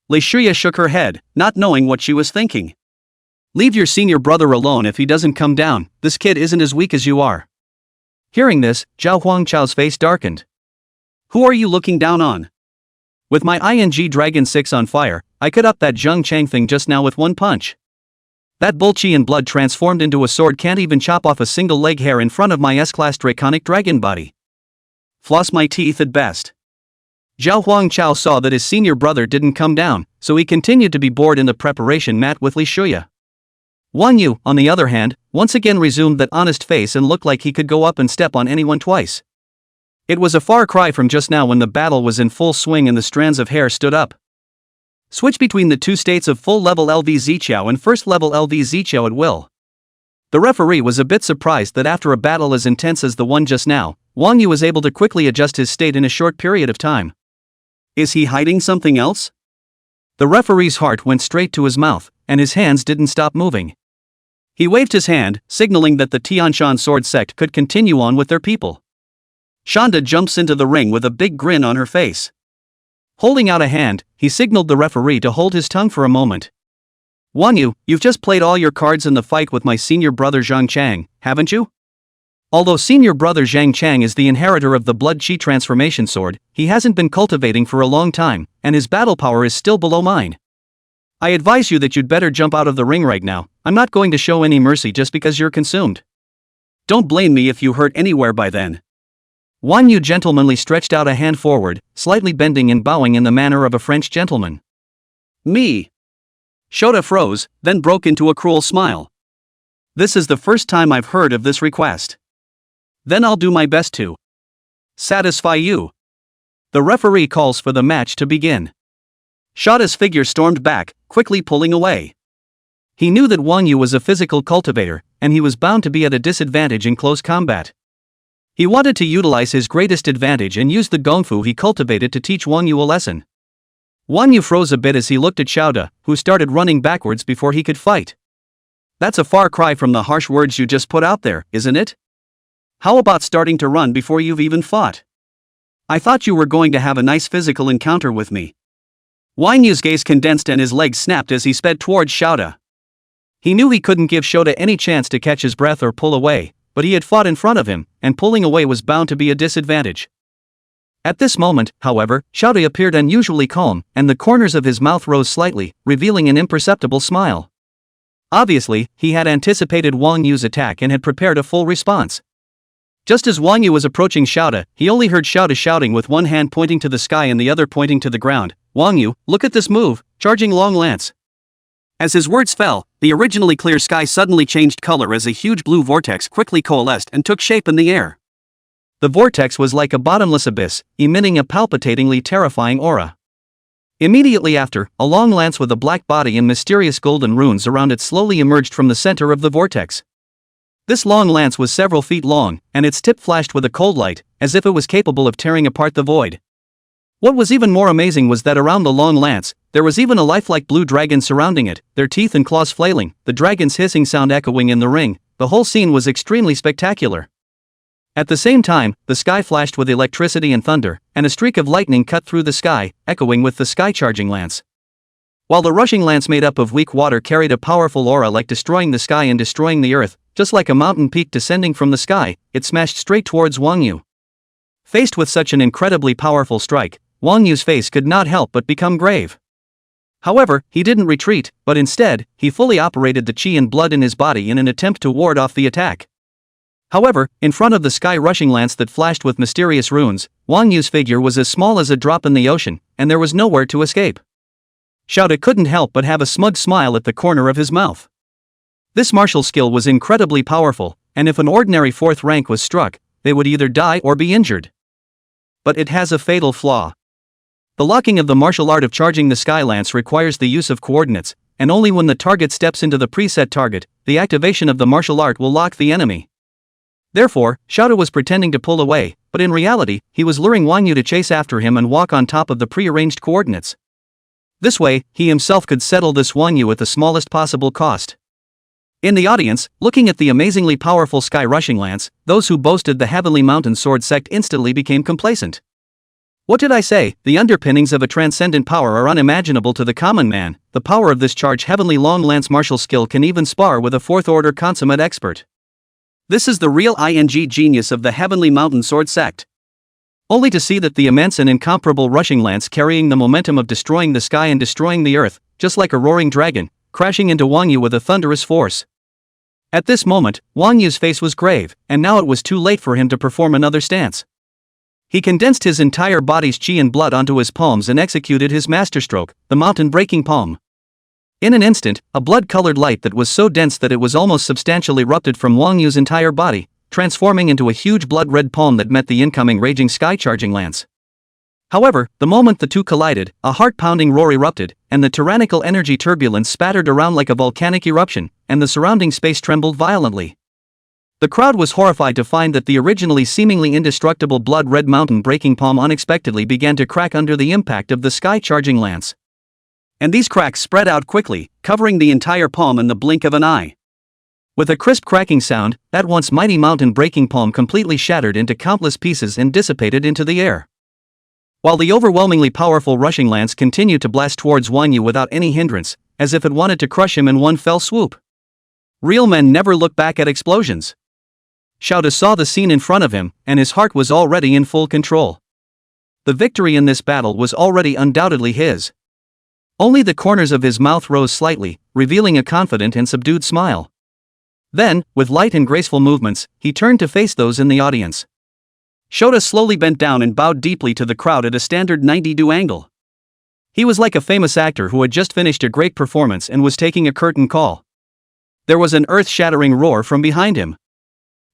Li Shuya shook her head, not knowing what she was thinking. Leave your senior brother alone if he doesn't come down, this kid isn't as weak as you are. Hearing this, Zhao Huangchao's face darkened. Who are you looking down on? With my ING Dragon 6 on fire, I could up that Zhang Chang thing just now with one punch. That bulchi and blood transformed into a sword can't even chop off a single leg hair in front of my S-class draconic dragon body. Floss my teeth at best. Zhao Huangchao saw that his senior brother didn't come down, so he continued to be bored in the preparation mat with Li Shuya. Wang Yu, on the other hand, once again resumed that honest face and looked like he could go up and step on anyone twice. It was a far cry from just now when the battle was in full swing and the strands of hair stood up. Switch between the 2 states of full-level LV Ziqiao and first-level LV Ziqiao at will. The referee was a bit surprised that after a battle as intense as the one just now, Wang Yu was able to quickly adjust his state in a short period of time. Is he hiding something else? The referee's heart went straight to his mouth, and his hands didn't stop moving. He waved his hand, signaling that the Tianshan sword sect could continue on with their people. Shanda jumps into the ring with a big grin on her face. Holding out a hand, he signaled the referee to hold his tongue for a moment. Wang Yu, you've just played all your cards in the fight with my senior brother Zhang Chang, haven't you? Although senior brother Zhang Chang is the inheritor of the blood chi transformation sword, he hasn't been cultivating for a long time, and his battle power is still below mine. I advise you that you'd better jump out of the ring right now. I'm not going to show any mercy just because you're consumed. Don't blame me if you hurt anywhere by then. Wang Yu gentlemanly stretched out a hand forward, slightly bending and bowing in the manner of a French gentleman. Me. Shota froze, then broke into a cruel smile. This is the first time I've heard of this request. Then I'll do my best to satisfy you. The referee calls for the match to begin. Shota's figure stormed back, quickly pulling away. He knew that Wang Yu was a physical cultivator, and he was bound to be at a disadvantage in close combat. He wanted to utilize his greatest advantage and use the gongfu he cultivated to teach Wang Yu a lesson. Wang Yu froze a bit as he looked at Shouda, who started running backwards before he could fight. That's a far cry from the harsh words you just put out there, isn't it? How about starting to run before you've even fought? I thought you were going to have a nice physical encounter with me. Wang Yu's gaze condensed and his legs snapped as he sped towards Shouda. He knew he couldn't give Shouda any chance to catch his breath or pull away, but he had fought in front of him, and pulling away was bound to be a disadvantage. At this moment, however, Shouda appeared unusually calm, and the corners of his mouth rose slightly, revealing an imperceptible smile. Obviously, he had anticipated Wang Yu's attack and had prepared a full response. Just as Wang Yu was approaching Shouda, he only heard Shouda shouting with one hand pointing to the sky and the other pointing to the ground. "Wang Yu, look at this move, charging long lance." As his words fell, the originally clear sky suddenly changed color as a huge blue vortex quickly coalesced and took shape in the air. The vortex was like a bottomless abyss, emitting a palpitatingly terrifying aura. Immediately after, a long lance with a black body and mysterious golden runes around it slowly emerged from the center of the vortex. This long lance was several feet long, and its tip flashed with a cold light, as if it was capable of tearing apart the void. What was even more amazing was that around the long lance, there was even a lifelike blue dragon surrounding it, their teeth and claws flailing, the dragon's hissing sound echoing in the ring. The whole scene was extremely spectacular. At the same time, the sky flashed with electricity and thunder, and a streak of lightning cut through the sky, echoing with the sky-charging lance. While the rushing lance made up of weak water carried a powerful aura like destroying the sky and destroying the earth, just like a mountain peak descending from the sky, it smashed straight towards Wang Yu. Faced with such an incredibly powerful strike, Wang Yu's face could not help but become grave. However, he didn't retreat, but instead, he fully operated the chi and blood in his body in an attempt to ward off the attack. However, in front of the sky-rushing lance that flashed with mysterious runes, Wang Yu's figure was as small as a drop in the ocean, and there was nowhere to escape. Shouda couldn't help but have a smug smile at the corner of his mouth. This martial skill was incredibly powerful, and if an ordinary fourth rank was struck, they would either die or be injured. But it has a fatal flaw. The locking of the martial art of charging the sky lance requires the use of coordinates, and only when the target steps into the preset target, the activation of the martial art will lock the enemy. Therefore, Shouda was pretending to pull away, but in reality, he was luring Wang Yu to chase after him and walk on top of the pre-arranged coordinates. This way, he himself could settle this Wang Yu at the smallest possible cost. In the audience, looking at the amazingly powerful sky-rushing lance, those who boasted the Heavenly Mountain Sword sect instantly became complacent. What did I say? The underpinnings of a transcendent power are unimaginable to the common man. The power of this charge heavenly long lance martial skill can even spar with a fourth-order consummate expert. This is the real genius of the Heavenly Mountain Sword sect. Only to see that the immense and incomparable rushing lance carrying the momentum of destroying the sky and destroying the earth, just like a roaring dragon, crashing into Wang Yu with a thunderous force. At this moment, Wang Yu's face was grave, and now it was too late for him to perform another stance. He condensed his entire body's chi and blood onto his palms and executed his masterstroke, the mountain-breaking palm. In an instant, a blood-colored light that was so dense that it was almost substantially erupted from Wang Yu's entire body, transforming into a huge blood-red palm that met the incoming raging sky-charging lance. However, the moment the two collided, a heart-pounding roar erupted, and the tyrannical energy turbulence spattered around like a volcanic eruption, and the surrounding space trembled violently. The crowd was horrified to find that the originally seemingly indestructible blood-red mountain-breaking palm unexpectedly began to crack under the impact of the sky-charging lance. And these cracks spread out quickly, covering the entire palm in the blink of an eye. With a crisp cracking sound, that once mighty mountain-breaking palm completely shattered into countless pieces and dissipated into the air. While the overwhelmingly powerful rushing lance continued to blast towards Wang Yu without any hindrance, as if it wanted to crush him in one fell swoop. Real men never look back at explosions. Shouda saw the scene in front of him, and his heart was already in full control. The victory in this battle was already undoubtedly his. Only the corners of his mouth rose slightly, revealing a confident and subdued smile. Then, with light and graceful movements, he turned to face those in the audience. Shouda slowly bent down and bowed deeply to the crowd at a standard 90° angle. He was like a famous actor who had just finished a great performance and was taking a curtain call. There was an earth-shattering roar from behind him.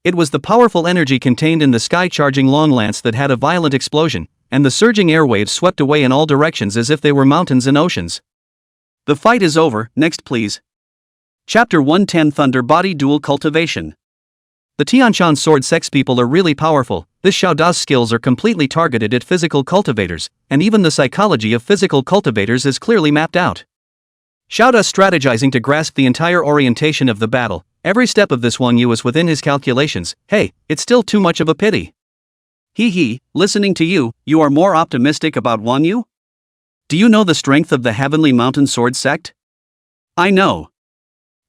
It was the powerful energy contained in the sky-charging long lance that had a violent explosion, and the surging airwaves swept away in all directions as if they were mountains and oceans. The fight is over, next please. Chapter 110 Thunder Body Duel Cultivation. The Tianshan sword sex people are really powerful. This Shouda's skills are completely targeted at physical cultivators, and even the psychology of physical cultivators is clearly mapped out. Shouda strategizing to grasp the entire orientation of the battle. Every step of this Wang Yu was within his calculations. Hey, it's still too much of a pity. Listening to you, you are more optimistic about Wang Yu? Do you know the strength of the Heavenly Mountain Sword sect? I know.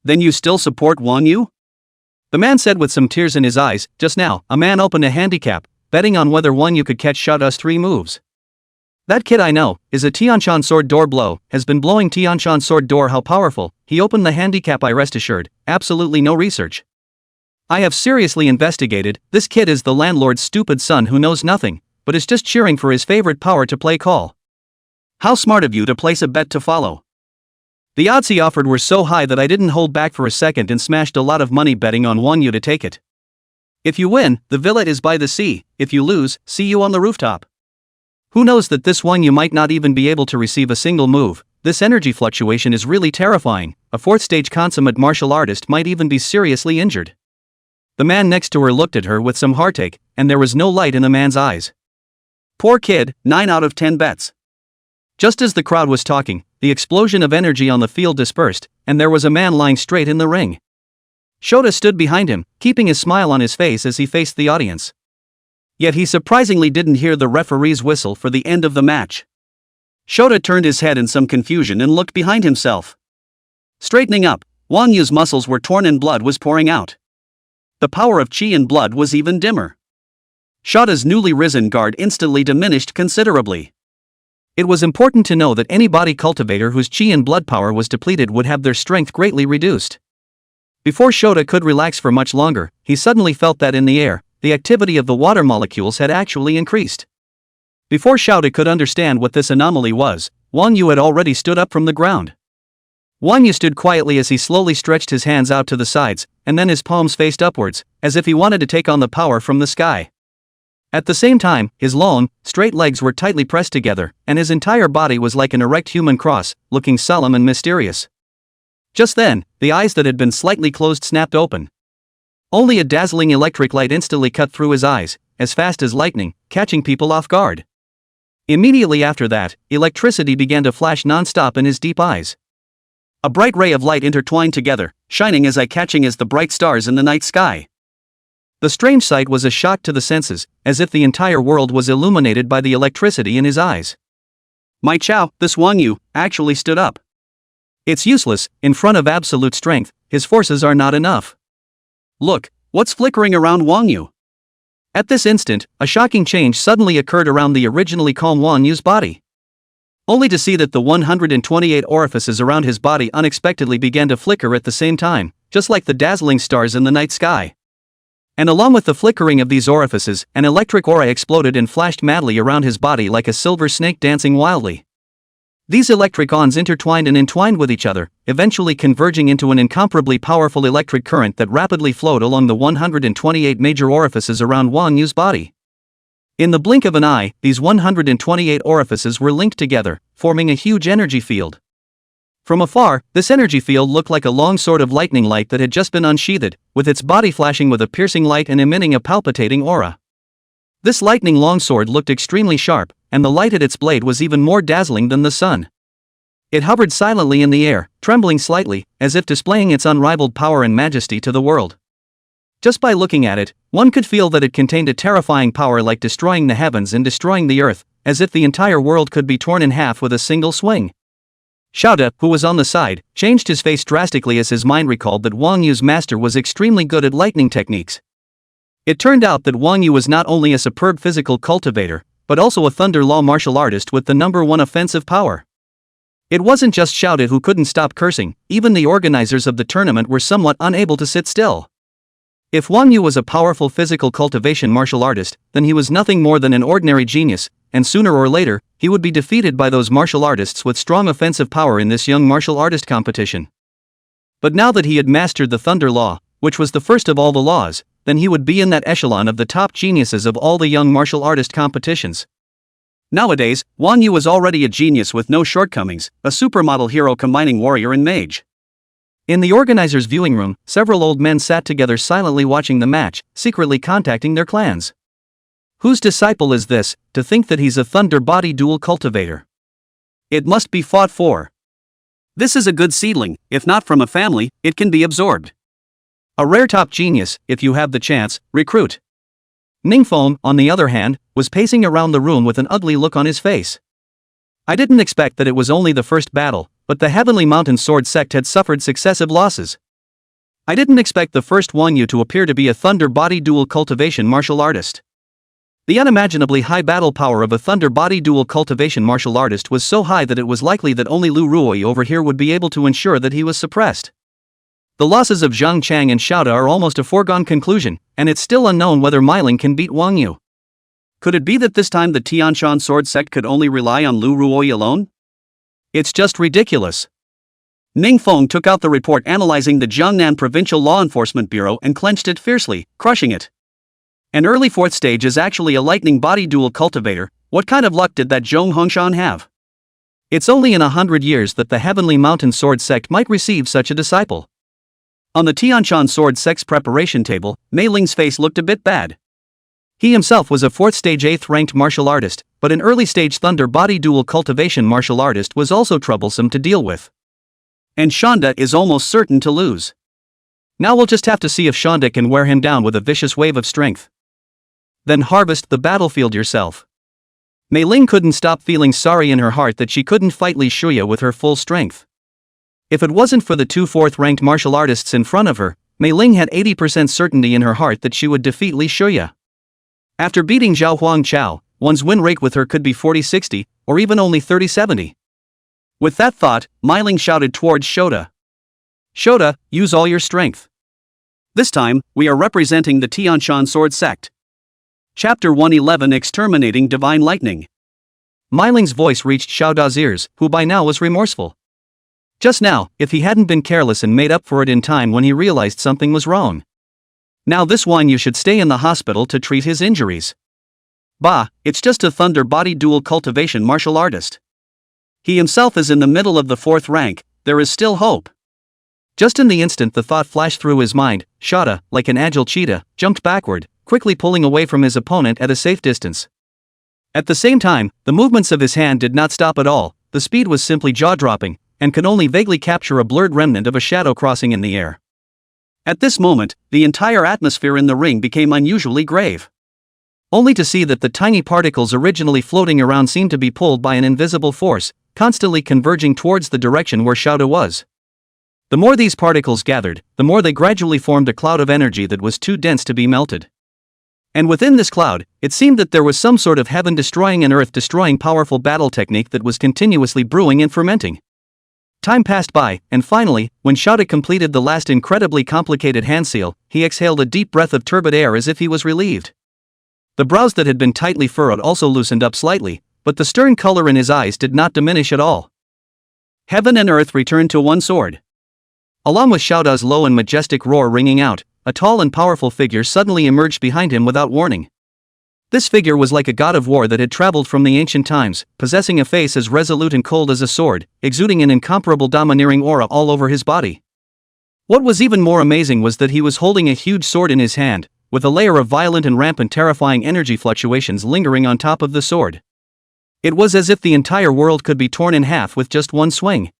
Then you still support Wang Yu? The man said with some tears in his eyes. Just now, a man opened a handicap, betting on whether Wang Yu could catch Shouda's 3 moves. That kid I know, is a Tianshan sword door blow, has been blowing Tianshan sword door how powerful. He opened the handicap, I rest assured, absolutely no research. I have seriously investigated, this kid is the landlord's stupid son who knows nothing, but is just cheering for his favorite power to play call. How smart of you to place a bet to follow. The odds he offered were so high that I didn't hold back for a second and smashed a lot of money betting on Wanyu to take it. If you win, the villa is by the sea, if you lose, see you on the rooftop. Who knows that this Wanyu might not even be able to receive a single move. This energy fluctuation is really terrifying. A fourth stage consummate martial artist might even be seriously injured. The man next to her looked at her with some heartache, and there was no light in the man's eyes. Poor kid, 9 out of 10 bets. Just as the crowd was talking, the explosion of energy on the field dispersed, and there was a man lying straight in the ring. Shota stood behind him, keeping his smile on his face as he faced the audience. Yet he surprisingly didn't hear the referee's whistle for the end of the match. Shota turned his head in some confusion and looked behind himself. Straightening up, Wanyu's muscles were torn and blood was pouring out. The power of chi and blood was even dimmer. Shota's newly risen guard instantly diminished considerably. It was important to know that any body cultivator whose chi and blood power was depleted would have their strength greatly reduced. Before Shota could relax for much longer, he suddenly felt that in the air, the activity of the water molecules had actually increased. Before Shota could understand what this anomaly was, Wanyu had already stood up from the ground. Wanyu stood quietly as he slowly stretched his hands out to the sides, and then his palms faced upwards, as if he wanted to take on the power from the sky. At the same time, his long, straight legs were tightly pressed together, and his entire body was like an erect human cross, looking solemn and mysterious. Just then, the eyes that had been slightly closed snapped open. Only a dazzling electric light instantly cut through his eyes, as fast as lightning, catching people off guard. Immediately after that, electricity began to flash non-stop in his deep eyes. A bright ray of light intertwined together, shining as eye-catching as the bright stars in the night sky. The strange sight was a shock to the senses, as if the entire world was illuminated by the electricity in his eyes. My chow, this Wanyu, actually stood up. It's useless, in front of absolute strength, his forces are not enough. Look, what's flickering around Wanyu? At this instant, a shocking change suddenly occurred around the originally calm Wanyu's body. Only to see that the 128 orifices around his body unexpectedly began to flicker at the same time, just like the dazzling stars in the night sky. And along with the flickering of these orifices, an electric aura exploded and flashed madly around his body like a silver snake dancing wildly. These electric ons intertwined and entwined with each other, eventually converging into an incomparably powerful electric current that rapidly flowed along the 128 major orifices around Wanyu's body. In the blink of an eye, these 128 orifices were linked together, forming a huge energy field. From afar, this energy field looked like a long sword of lightning light that had just been unsheathed, with its body flashing with a piercing light and emitting a palpitating aura. This lightning longsword looked extremely sharp, and the light at its blade was even more dazzling than the sun. It hovered silently in the air, trembling slightly, as if displaying its unrivaled power and majesty to the world. Just by looking at it, one could feel that it contained a terrifying power like destroying the heavens and destroying the earth, as if the entire world could be torn in half with a single swing. Shota, who was on the side, changed his face drastically as his mind recalled that Wangyu's master was extremely good at lightning techniques. It turned out that Wanyu was not only a superb physical cultivator, but also a thunder law martial artist with the #1 offensive power. It wasn't just Shota who couldn't stop cursing, even the organizers of the tournament were somewhat unable to sit still. If Wanyu was a powerful physical cultivation martial artist, then he was nothing more than an ordinary genius, and sooner or later, he would be defeated by those martial artists with strong offensive power in this young martial artist competition. But now that he had mastered the Thunder Law, which was the first of all the laws, then he would be in that echelon of the top geniuses of all the young martial artist competitions. Nowadays, Wanyu was already a genius with no shortcomings, a supermodel hero combining warrior and mage. In the organizer's viewing room, several old men sat together silently watching the match, secretly contacting their clans. Whose disciple is this, to think that he's a thunder body dual cultivator? It must be fought for. This is a good seedling, if not from a family, it can be absorbed. A rare top genius, if you have the chance, recruit. Ningfeng, on the other hand, was pacing around the room with an ugly look on his face. I didn't expect that it was only the first battle, but the Heavenly Mountain Sword sect had suffered successive losses. I didn't expect the first Wanyu to appear to be a thunder body dual cultivation martial artist. The unimaginably high battle power of a thunder body dual cultivation martial artist was so high that it was likely that only Lu Ruoi over here would be able to ensure that he was suppressed. the losses of Zhang Chang and Shouda are almost a foregone conclusion, and it's still unknown whether Meiling can beat Wang Yu. Could it be that this time the Tianshan sword sect could only rely on Lu Ruoi alone? It's just ridiculous. Ning Feng took out the report analyzing the Jiangnan Provincial Law Enforcement Bureau and clenched it fiercely, crushing it. An early 4th stage is actually a lightning body dual cultivator. What kind of luck did that Zhong Hongshan have? It's only in 100 years that the Heavenly Mountain Sword Sect might receive such a disciple. On the Tianshan Sword Sect's preparation table, Mei Ling's face looked a bit bad. He himself was a 4th stage 8th ranked martial artist, but an early stage thunder body dual cultivation martial artist was also troublesome to deal with. And Shonda is almost certain to lose. Now we'll just have to see if Shonda can wear him down with a vicious wave of strength. Then harvest the battlefield yourself. Mei Ling couldn't stop feeling sorry in her heart that she couldn't fight Li Shuya with her full strength. If it wasn't for the 2 4th ranked martial artists in front of her, Mei Ling had 80% certainty in her heart that she would defeat Li Shuya. After beating Zhao Huang Chao, one's win rate with her could be 40-60, or even only 30-70. With that thought, Mei Ling shouted towards Shouda. Shouda, use all your strength. This time, we are representing the Tianshan Sword Sect. Chapter 111 Exterminating Divine Lightning. Mei Ling's voice reached Shouda's ears, who by now was remorseful. Just now, if he hadn't been careless and made up for it in time when he realized something was wrong. Now this Wang Yu should stay in the hospital to treat his injuries. Bah, it's just a thunder body dual cultivation martial artist. He himself is in the middle of the 4th rank, there is still hope. Just in the instant the thought flashed through his mind, Shouda, like an agile cheetah, jumped backward, quickly pulling away from his opponent at a safe distance. At the same time, the movements of his hand did not stop at all, the speed was simply jaw-dropping, and could only vaguely capture a blurred remnant of a shadow crossing in the air. At this moment, the entire atmosphere in the ring became unusually grave. Only to see that the tiny particles originally floating around seemed to be pulled by an invisible force, constantly converging towards the direction where Shouda was. The more these particles gathered, the more they gradually formed a cloud of energy that was too dense to be melted. And within this cloud, it seemed that there was some sort of heaven-destroying and earth-destroying powerful battle technique that was continuously brewing and fermenting. Time passed by, and finally, when Shouda completed the last incredibly complicated hand seal, he exhaled a deep breath of turbid air as if he was relieved. The brows that had been tightly furrowed also loosened up slightly, but the stern color in his eyes did not diminish at all. Heaven and earth returned to one sword. Along with Shouda's low and majestic roar ringing out, a tall and powerful figure suddenly emerged behind him without warning. This figure was like a god of war that had traveled from the ancient times, possessing a face as resolute and cold as a sword, exuding an incomparable domineering aura all over his body. What was even more amazing was that he was holding a huge sword in his hand, with a layer of violent and rampant terrifying energy fluctuations lingering on top of the sword. It was as if the entire world could be torn in half with just one swing.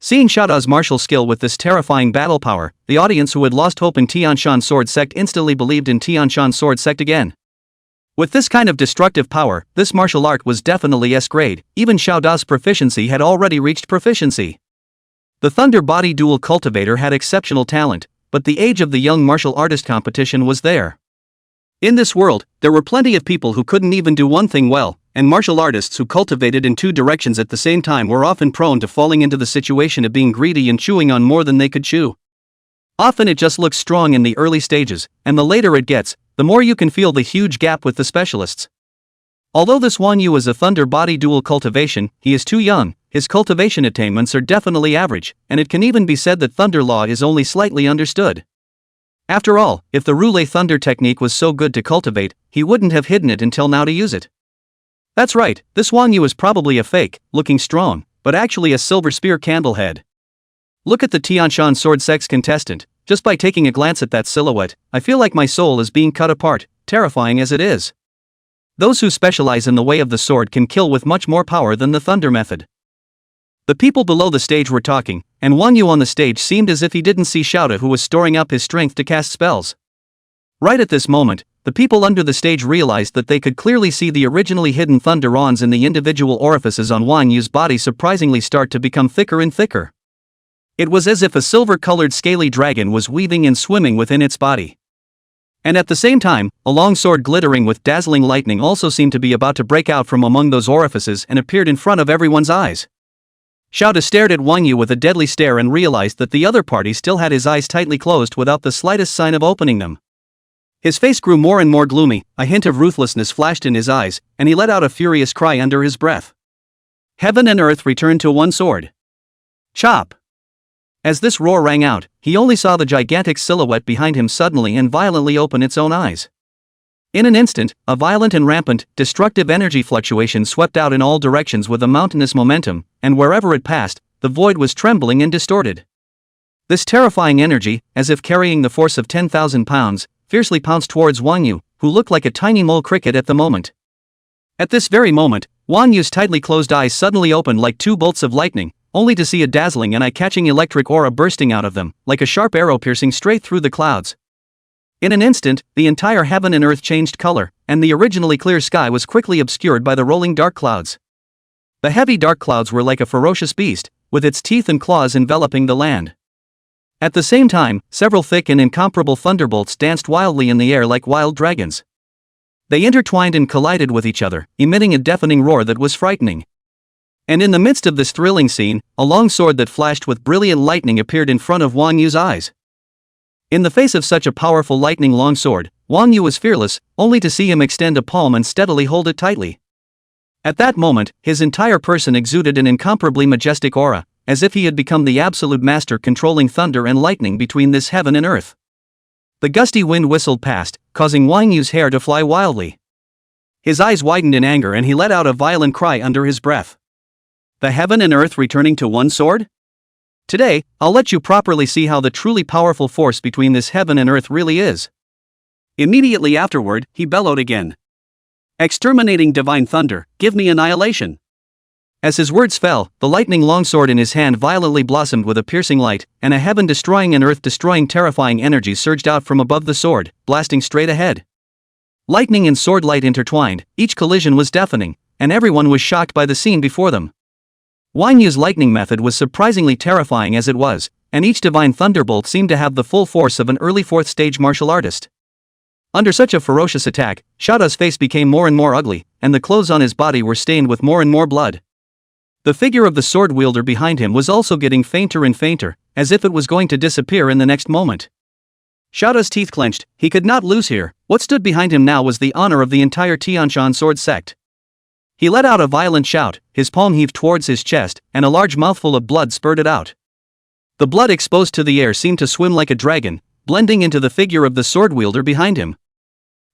Seeing Shouda's martial skill with this terrifying battle power, the audience who had lost hope in Tianshan Sword Sect instantly believed in Tianshan Sword Sect again. With this kind of destructive power, this martial art was definitely S-grade, even Shouda's proficiency had already reached proficiency. The Thunder Body Dual Cultivator had exceptional talent, but the age of the young martial artist competition was there. In this world, there were plenty of people who couldn't even do one thing well, and martial artists who cultivated in 2 directions at the same time were often prone to falling into the situation of being greedy and chewing on more than they could chew. Often it just looks strong in the early stages, and the later it gets, the more you can feel the huge gap with the specialists. Although this Wang Yu is a Thunder Body Dual Cultivation, he is too young, his cultivation attainments are definitely average, and it can even be said that Thunder Law is only slightly understood. After all, if the Roulette Thunder technique was so good to cultivate, he wouldn't have hidden it until now to use it. That's right, this Wang Yu is probably a fake, looking strong, but actually a silver spear candlehead. Look at the Tianshan Sword Sect's contestant. Just by taking a glance at that silhouette, I feel like my soul is being cut apart, terrifying as it is. Those who specialize in the way of the sword can kill with much more power than the thunder method. The people below the stage were talking, and Wang Yu on the stage seemed as if he didn't see Shouda, who was storing up his strength to cast spells. Right at this moment, the people under the stage realized that they could clearly see the originally hidden thunder ons in the individual orifices on Wang Yu's body surprisingly start to become thicker and thicker. It was as if a silver-colored scaly dragon was weaving and swimming within its body. And at the same time, a long sword glittering with dazzling lightning also seemed to be about to break out from among those orifices and appeared in front of everyone's eyes. Shouda stared at Wang Yu with a deadly stare and realized that the other party still had his eyes tightly closed without the slightest sign of opening them. His face grew more and more gloomy, a hint of ruthlessness flashed in his eyes, and he let out a furious cry under his breath. Heaven and earth returned to one sword. Chop! As this roar rang out, he only saw the gigantic silhouette behind him suddenly and violently open its own eyes. In an instant, a violent and rampant, destructive energy fluctuation swept out in all directions with a mountainous momentum, and wherever it passed, the void was trembling and distorted. This terrifying energy, as if carrying the force of 10,000 pounds, fiercely pounced towards Wang Yu, who looked like a tiny mole cricket at the moment. At this very moment, Wang Yu's tightly closed eyes suddenly opened like two bolts of lightning, only to see a dazzling and eye-catching electric aura bursting out of them, like a sharp arrow piercing straight through the clouds. In an instant, the entire heaven and earth changed color, and the originally clear sky was quickly obscured by the rolling dark clouds. The heavy dark clouds were like a ferocious beast, with its teeth and claws enveloping the land. At the same time, several thick and incomparable thunderbolts danced wildly in the air like wild dragons. They intertwined and collided with each other, emitting a deafening roar that was frightening. And in the midst of this thrilling scene, a long sword that flashed with brilliant lightning appeared in front of Wang Yu's eyes. In the face of such a powerful lightning long sword, Wang Yu was fearless, only to see him extend a palm and steadily hold it tightly. At that moment, his entire person exuded an incomparably majestic aura, as if he had become the absolute master controlling thunder and lightning between this heaven and earth. The gusty wind whistled past, causing Wang Yu's hair to fly wildly. His eyes widened in anger and he let out a violent cry under his breath. The heaven and earth returning to one sword? Today, I'll let you properly see how the truly powerful force between this heaven and earth really is. Immediately afterward, he bellowed again. Exterminating divine thunder, give me annihilation. As his words fell, the lightning longsword in his hand violently blossomed with a piercing light, and a heaven-destroying and earth-destroying terrifying energy surged out from above the sword, blasting straight ahead. Lightning and sword light intertwined, each collision was deafening, and everyone was shocked by the scene before them. Wang Yu's lightning method was surprisingly terrifying as it was, and each divine thunderbolt seemed to have the full force of an early fourth-stage martial artist. Under such a ferocious attack, Shada's face became more and more ugly, and the clothes on his body were stained with more and more blood. The figure of the sword wielder behind him was also getting fainter and fainter, as if it was going to disappear in the next moment. Shada's teeth clenched, he could not lose here. What stood behind him now was the honor of the entire Tianshan sword sect. He let out a violent shout, his palm heaved towards his chest, and a large mouthful of blood spurted out. The blood exposed to the air seemed to swim like a dragon, blending into the figure of the sword wielder behind him.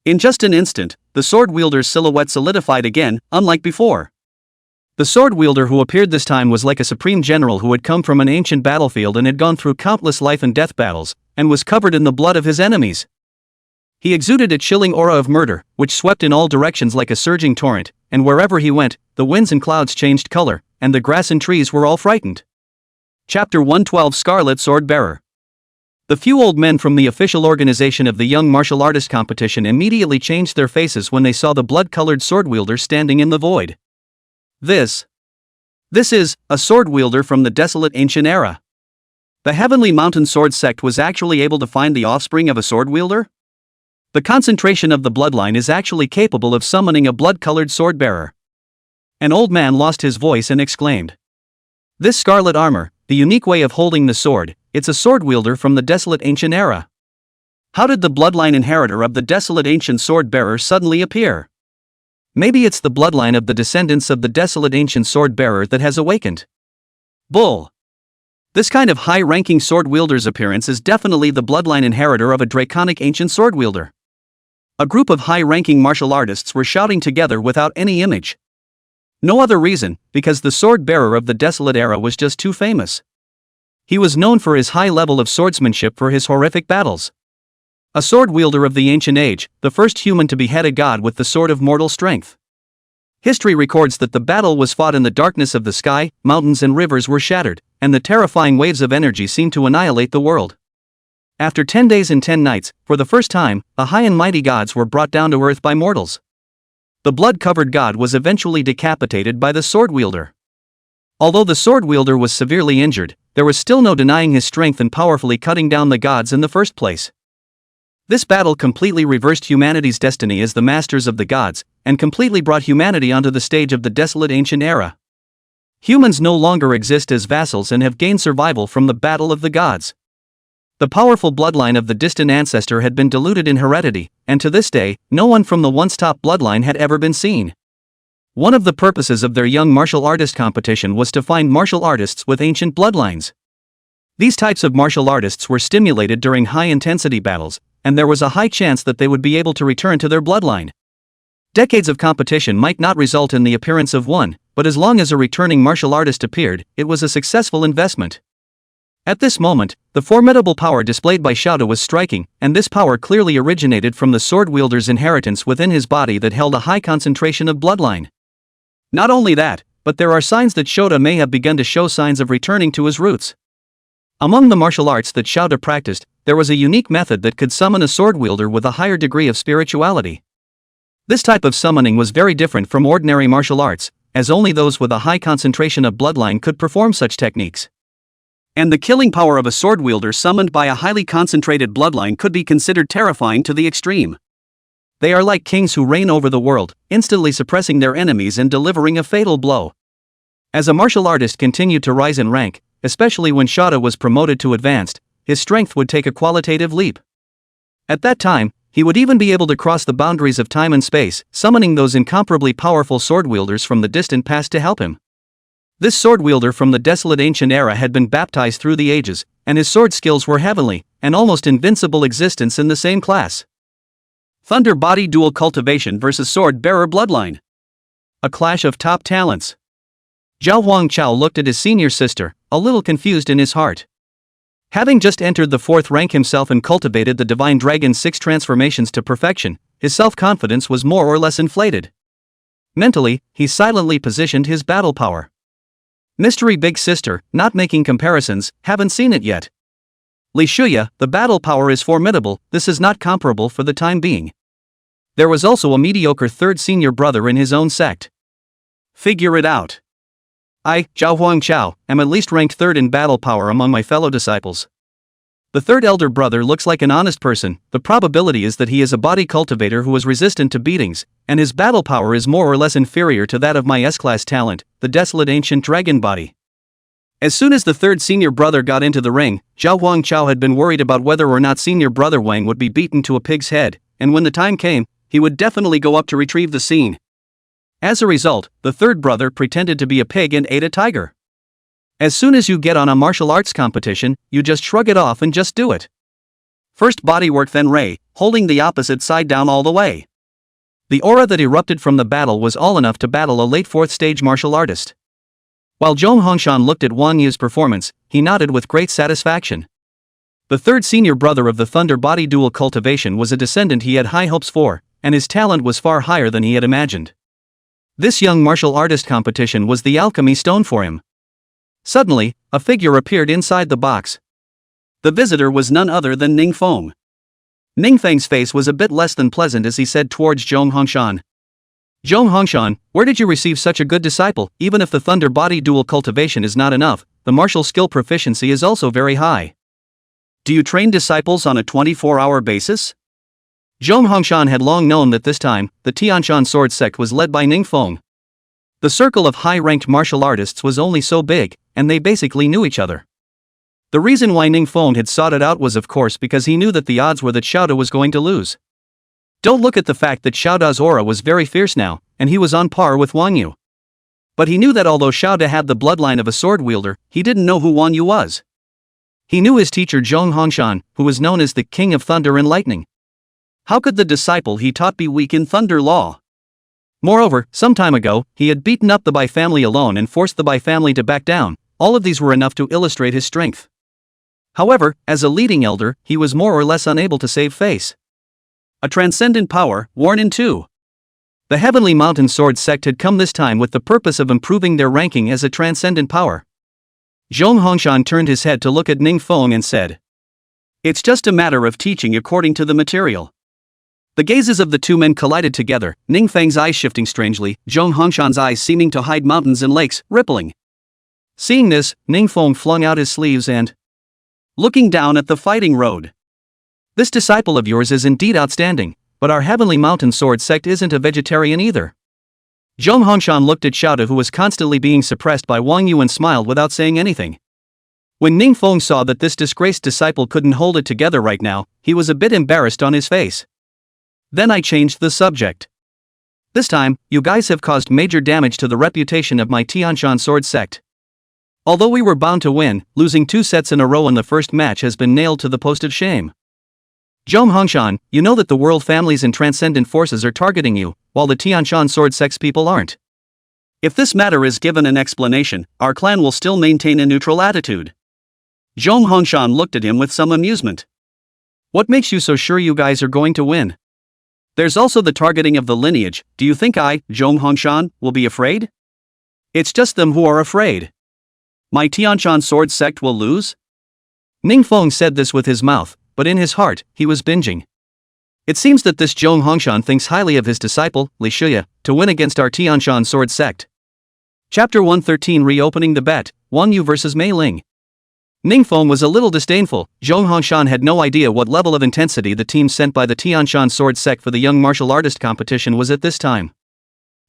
In just an instant, the sword wielder's silhouette solidified again, unlike before. The sword wielder who appeared this time was like a supreme general who had come from an ancient battlefield and had gone through countless life and death battles, and was covered in the blood of his enemies. He exuded a chilling aura of murder, which swept in all directions like a surging torrent, and wherever he went, the winds and clouds changed color, and the grass and trees were all frightened. Chapter 112 Scarlet Sword Bearer. The few old men from the official organization of the Young Martial Artist Competition immediately changed their faces when they saw the blood-colored sword wielder standing in the void. This is a sword wielder from the desolate ancient era. The Heavenly Mountain Sword Sect was actually able to find the offspring of a sword wielder? The concentration of the bloodline is actually capable of summoning a blood-colored sword bearer. An old man lost his voice and exclaimed. This scarlet armor, the unique way of holding the sword, it's a sword wielder from the desolate ancient era. How did the bloodline inheritor of the desolate ancient sword bearer suddenly appear? Maybe it's the bloodline of the descendants of the desolate ancient sword bearer that has awakened. Bull. This kind of high-ranking sword wielder's appearance is definitely the bloodline inheritor of a draconic ancient sword wielder. A group of high-ranking martial artists were shouting together without any image. No other reason, because the sword bearer of the desolate era was just too famous. He was known for his high level of swordsmanship for his horrific battles. A sword wielder of the ancient age, the first human to behead a god with the sword of mortal strength. History records that the battle was fought in the darkness of the sky, mountains and rivers were shattered, and the terrifying waves of energy seemed to annihilate the world. After 10 days and 10 nights, for the first time, the high and mighty gods were brought down to earth by mortals. The blood-covered god was eventually decapitated by the sword wielder. Although the sword wielder was severely injured, there was still no denying his strength in powerfully cutting down the gods in the first place. This battle completely reversed humanity's destiny as the masters of the gods, and completely brought humanity onto the stage of the desolate ancient era. Humans no longer exist as vassals and have gained survival from the battle of the gods. The powerful bloodline of the distant ancestor had been diluted in heredity, and to this day, no one from the once top bloodline had ever been seen. One of the purposes of their young martial artist competition was to find martial artists with ancient bloodlines. These types of martial artists were stimulated during high-intensity battles, and there was a high chance that they would be able to return to their bloodline. Decades of competition might not result in the appearance of one, but as long as a returning martial artist appeared, it was a successful investment. At this moment, the formidable power displayed by Showdown was striking, and this power clearly originated from the sword wielder's inheritance within his body that held a high concentration of bloodline. Not only that, but there are signs that Showdown may have begun to show signs of returning to his roots. Among the martial arts that Showdown practiced, there was a unique method that could summon a sword wielder with a higher degree of spirituality. This type of summoning was very different from ordinary martial arts, as only those with a high concentration of bloodline could perform such techniques. And the killing power of a sword wielder summoned by a highly concentrated bloodline could be considered terrifying to the extreme. They are like kings who reign over the world, instantly suppressing their enemies and delivering a fatal blow. As a martial artist continued to rise in rank, especially when Showdown was promoted to advanced, his strength would take a qualitative leap. At that time, he would even be able to cross the boundaries of time and space, summoning those incomparably powerful sword wielders from the distant past to help him. This sword wielder from the desolate ancient era had been baptized through the ages, and his sword skills were heavenly, an almost invincible existence in the same class. Thunder Body Duel Cultivation vs Sword Bearer Bloodline. A clash of top talents. Zhao Huangchao looked at his senior sister, a little confused in his heart. Having just entered the 4th rank himself and cultivated the Divine Dragon's 6 transformations to perfection, his self-confidence was more or less inflated. Mentally, he silently positioned his battle power. Mystery big sister, not making comparisons, haven't seen it yet. Li Shuya, the battle power is formidable, this is not comparable for the time being. There was also a mediocre 3rd senior brother in his own sect. Figure it out. I, Zhao Huangchao, am at least ranked 3rd in battle power among my fellow disciples. The 3rd elder brother looks like an honest person, the probability is that he is a body cultivator who is resistant to beatings, and his battle power is more or less inferior to that of my S-class talent, the desolate ancient dragon body. As soon as the 3rd senior brother got into the ring, Zhao Huangchao had been worried about whether or not senior brother Wang would be beaten to a pig's head, and when the time came, he would definitely go up to retrieve the scene. As a result, the 3rd brother pretended to be a pig and ate a tiger. As soon as you get on a martial arts competition, you just shrug it off and just do it. First bodywork then Ray, holding the opposite side down all the way. The aura that erupted from the battle was all enough to battle a late 4th stage martial artist. While Zhong Hongshan looked at Wang Yu's performance, he nodded with great satisfaction. The 3rd senior brother of the Thunder Body Duel Cultivation was a descendant he had high hopes for, and his talent was far higher than he had imagined. This young martial artist competition was the alchemy stone for him. Suddenly, a figure appeared inside the box. The visitor was none other than Ning Feng. Ning Feng's face was a bit less than pleasant as he said towards Zhong Hongshan. Zhong Hongshan, where did you receive such a good disciple? Even if the Thunder Body Duel Cultivation is not enough, the martial skill proficiency is also very high. Do you train disciples on a 24-hour basis? Zhong Hongshan had long known that this time, the Tianshan sword sect was led by Ning Feng. The circle of high-ranked martial artists was only so big, and they basically knew each other. The reason why Ning Feng had sought it out was of course because he knew that the odds were that Showdown was going to lose. Don't look at the fact that Showdown's aura was very fierce now, and he was on par with Wang Yu. But he knew that although Showdown had the bloodline of a sword wielder, he didn't know who Wang Yu was. He knew his teacher Zhong Hongshan, who was known as the King of Thunder and Lightning. How could the disciple he taught be weak in thunder law? Moreover, some time ago, he had beaten up the Bai family alone and forced the Bai family to back down. All of these were enough to illustrate his strength. However, as a leading elder, he was more or less unable to save face. A transcendent power, worn in two. The Heavenly Mountain Sword sect had come this time with the purpose of improving their ranking as a transcendent power. Zhong Hongshan turned his head to look at Ning Feng and said, "It's just a matter of teaching according to the material." The gazes of the two men collided together, Ning Feng's eyes shifting strangely, Zhong Hongshan's eyes seeming to hide mountains and lakes, rippling. Seeing this, Ning Feng flung out his sleeves and, looking down at the fighting road. "This disciple of yours is indeed outstanding, but our Heavenly Mountain Sword sect isn't a vegetarian either. Zhong Hongshan looked at Shouda, who was constantly being suppressed by Wang Yu, and smiled without saying anything. When Ning Feng saw that this disgraced disciple couldn't hold it together right now, he was a bit embarrassed on his face. Then I changed the subject. This time, you guys have caused major damage to the reputation of my Tianshan sword sect. Although we were bound to win, losing 2 sets in a row in the first match has been nailed to the post of shame. Zhong Hongshan, you know that the world families and transcendent forces are targeting you, while the Tianshan sword sect's people aren't. If this matter is given an explanation, our clan will still maintain a neutral attitude. Zhong Hongshan looked at him with some amusement. What makes you so sure you guys are going to win? There's also the targeting of the lineage. Do you think I, Zhong Hongshan, will be afraid? It's just them who are afraid. My Tianshan sword sect will lose? Ning Feng said this with his mouth, but in his heart, he was binging. It seems that this Zhong Hongshan thinks highly of his disciple, Li Shuya, to win against our Tianshan sword sect. Chapter 113, Reopening the Bet, Wang Yu vs Mei Ling. Ning Feng was a little disdainful. Zhong Hongshan had no idea what level of intensity the team sent by the Tianshan sword sect for the young martial artist competition was at this time.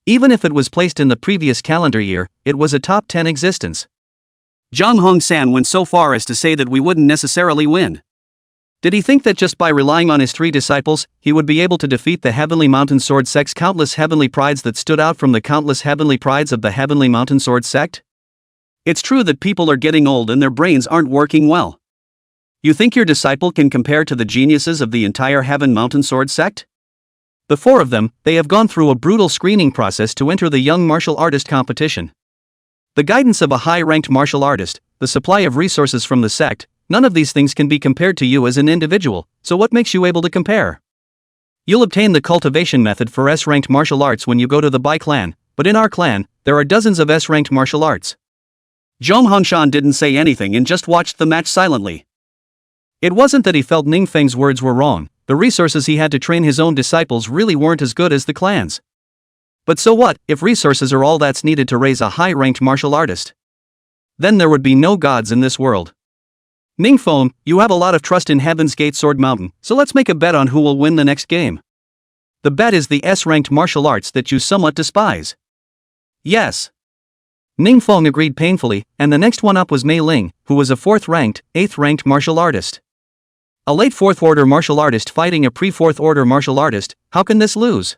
Even if it was placed in the previous calendar year, it was a top 10 existence. Zhang Hongsan went so far as to say that we wouldn't necessarily win. Did he think that just by relying on his 3 disciples, he would be able to defeat the Heavenly Mountain Sword Sect's countless heavenly prides that stood out from the countless heavenly prides of the Heavenly Mountain Sword Sect? It's true that people are getting old and their brains aren't working well. You think your disciple can compare to the geniuses of the entire Heaven Mountain Sword Sect? The 4 of them, they have gone through a brutal screening process to enter the young martial artist competition. The guidance of a high-ranked martial artist, the supply of resources from the sect, none of these things can be compared to you as an individual, so what makes you able to compare? You'll obtain the cultivation method for S-ranked martial arts when you go to the Bai clan, but in our clan, there are dozens of S-ranked martial arts. Zhong Hongshan didn't say anything and just watched the match silently. It wasn't that he felt Ning Feng's words were wrong, the resources he had to train his own disciples really weren't as good as the clan's. But so what, if resources are all that's needed to raise a high-ranked martial artist? Then there would be no gods in this world. Ning Feng, you have a lot of trust in Heaven's Gate Sword Mountain, so let's make a bet on who will win the next game. The bet is the S-ranked martial arts that you somewhat despise. Yes. Ning Feng agreed painfully, and the next one up was Mei Ling, who was a 4th-ranked, 8th-ranked martial artist. A late 4th-order martial artist fighting a pre-4th-order martial artist, how can this lose?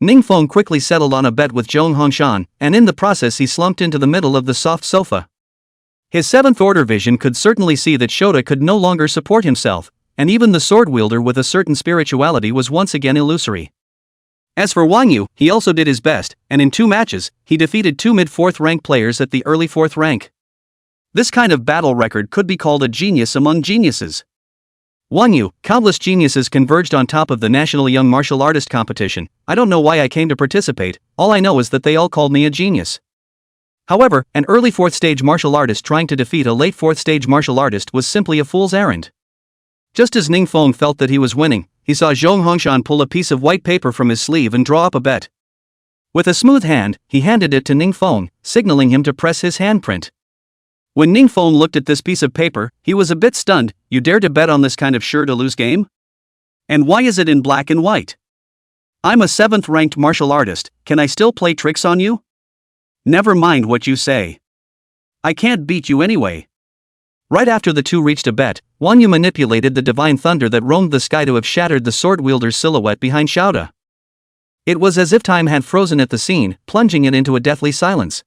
Ning Feng quickly settled on a bet with Zhong Hongshan, and in the process he slumped into the middle of the soft sofa. His 7th-order vision could certainly see that Shota could no longer support himself, and even the sword wielder with a certain spirituality was once again illusory. As for Wang Yu, he also did his best, and in 2 matches, he defeated 2 mid-4th rank players at the early 4th rank. This kind of battle record could be called a genius among geniuses. Wang Yu, countless geniuses converged on top of the National Young Martial Artist Competition. I don't know why I came to participate, all I know is that they all called me a genius. However, an early 4th stage martial artist trying to defeat a late 4th stage martial artist was simply a fool's errand. Just as Ning Feng felt that he was winning, he saw Zhong Hongshan pull a piece of white paper from his sleeve and draw up a bet. With a smooth hand, he handed it to Ning Feng, signaling him to press his handprint. When Ning Feng looked at this piece of paper, he was a bit stunned. You dare to bet on this kind of sure-to-lose game? And why is it in black and white? I'm a 7th-ranked martial artist, can I still play tricks on you? Never mind what you say. I can't beat you anyway. Right after the 2 reached a bet, Wang Yu manipulated the divine thunder that roamed the sky to have shattered the sword wielder's silhouette behind Shouda. It was as if time had frozen at the scene, plunging it into a deathly silence.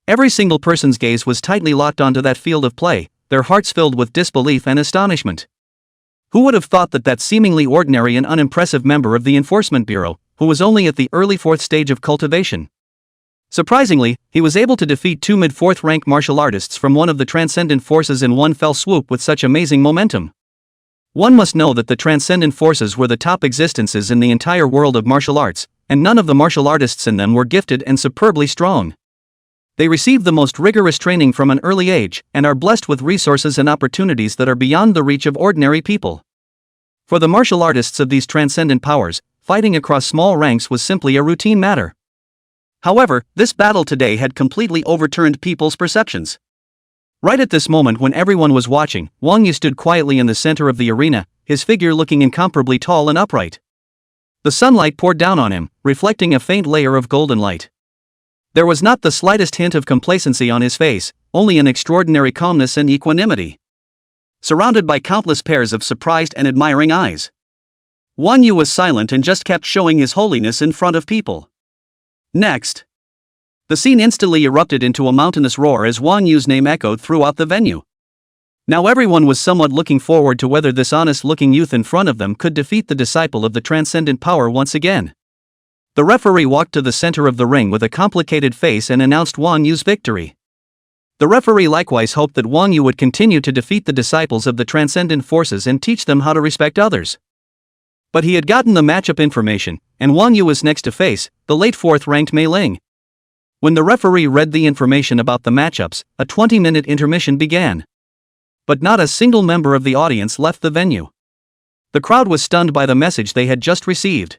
Every single person's gaze was tightly locked onto that field of play, their hearts filled with disbelief and astonishment. Who would have thought that seemingly ordinary and unimpressive member of the Enforcement Bureau, who was only at the early 4th stage of cultivation? Surprisingly, he was able to defeat 2 mid-4th rank martial artists from one of the transcendent forces in one fell swoop with such amazing momentum. One must know that the transcendent forces were the top existences in the entire world of martial arts, and none of the martial artists in them were gifted and superbly strong. They received the most rigorous training from an early age, and are blessed with resources and opportunities that are beyond the reach of ordinary people. For the martial artists of these transcendent powers, fighting across small ranks was simply a routine matter. However, this battle today had completely overturned people's perceptions. Right at this moment when everyone was watching, Wang Yu stood quietly in the center of the arena, his figure looking incomparably tall and upright. The sunlight poured down on him, reflecting a faint layer of golden light. There was not the slightest hint of complacency on his face, only an extraordinary calmness and equanimity. Surrounded by countless pairs of surprised and admiring eyes. Wang Yu was silent and just kept showing his holiness in front of people. Next. The scene instantly erupted into a mountainous roar as Wang Yu's name echoed throughout the venue. Now everyone was somewhat looking forward to whether this honest-looking youth in front of them could defeat the disciple of the transcendent power once again. The referee walked to the center of the ring with a complicated face and announced Wang Yu's victory. The referee likewise hoped that Wang Yu would continue to defeat the disciples of the transcendent forces and teach them how to respect others. But he had gotten the matchup information, and Wang Yu was next to face the late 4th-ranked Mei Ling. When the referee read the information about the matchups, a 20-minute intermission began. But not a single member of the audience left the venue. The crowd was stunned by the message they had just received.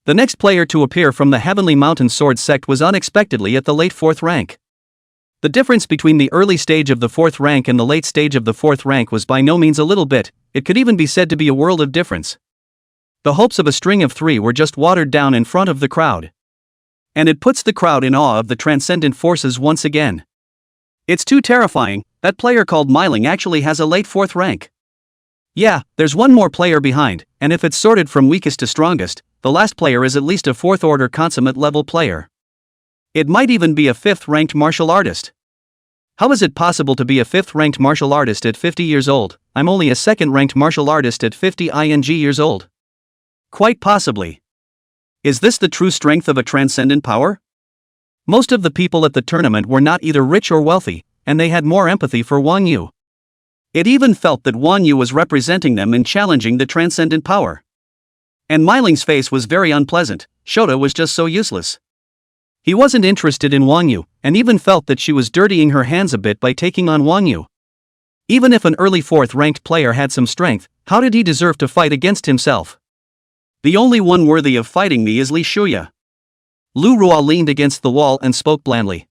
The next player to appear from the Heavenly Mountain Sword sect was unexpectedly at the late 4th rank. The difference between the early stage of the 4th rank and the late stage of the 4th rank was by no means a little bit, it could even be said to be a world of difference. The hopes of a string of 3 were just watered down in front of the crowd. And it puts the crowd in awe of the transcendent forces once again. It's too terrifying, that player called Mei Ling actually has a late 4th rank. Yeah, there's one more player behind, and if it's sorted from weakest to strongest, the last player is at least a 4th order consummate level player. It might even be a 5th ranked martial artist. How is it possible to be a 5th ranked martial artist at 50 years old? I'm only a 2nd ranked martial artist at 50 years old. Quite possibly. Is this the true strength of a transcendent power? Most of the people at the tournament were not either rich or wealthy, and they had more empathy for Wang Yu. It even felt that Wang Yu was representing them in challenging the transcendent power. And Mei Ling's face was very unpleasant. Shota was just so useless. He wasn't interested in Wang Yu, and even felt that she was dirtying her hands a bit by taking on Wang Yu. Even if an early 4th-ranked player had some strength, how did he deserve to fight against himself? The only one worthy of fighting me is Li Shuya. Lu Ruo leaned against the wall and spoke blandly.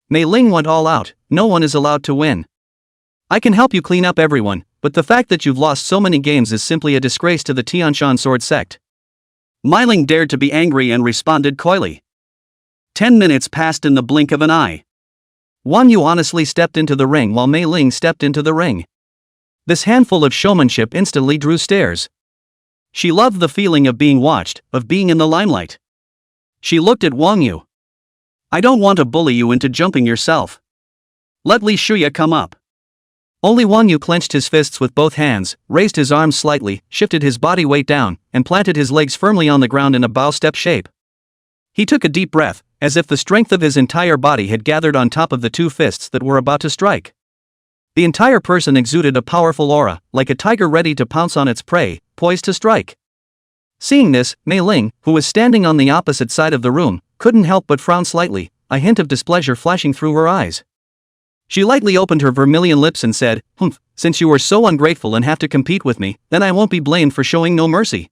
Mei Ling went all out, no one is allowed to win. I can help you clean up everyone, but the fact that you've lost so many games is simply a disgrace to the Tianshan Sword sect. Mei Ling dared to be angry and responded coyly. 10 minutes passed in the blink of an eye. Wang Yu honestly stepped into the ring while Mei Ling stepped into the ring. This handful of showmanship instantly drew stares. She loved the feeling of being watched, of being in the limelight. She looked at Wang Yu. I don't want to bully you into jumping yourself. Let Li Shuya come up. Only Wang Yu clenched his fists with both hands, raised his arms slightly, shifted his body weight down, and planted his legs firmly on the ground in a bow step shape. He took a deep breath, as if the strength of his entire body had gathered on top of the 2 fists that were about to strike. The entire person exuded a powerful aura, like a tiger ready to pounce on its prey, poised to strike. Seeing this, Mei Ling, who was standing on the opposite side of the room, couldn't help but frown slightly, a hint of displeasure flashing through her eyes. She lightly opened her vermilion lips and said, since you are so ungrateful and have to compete with me, then I won't be blamed for showing no mercy.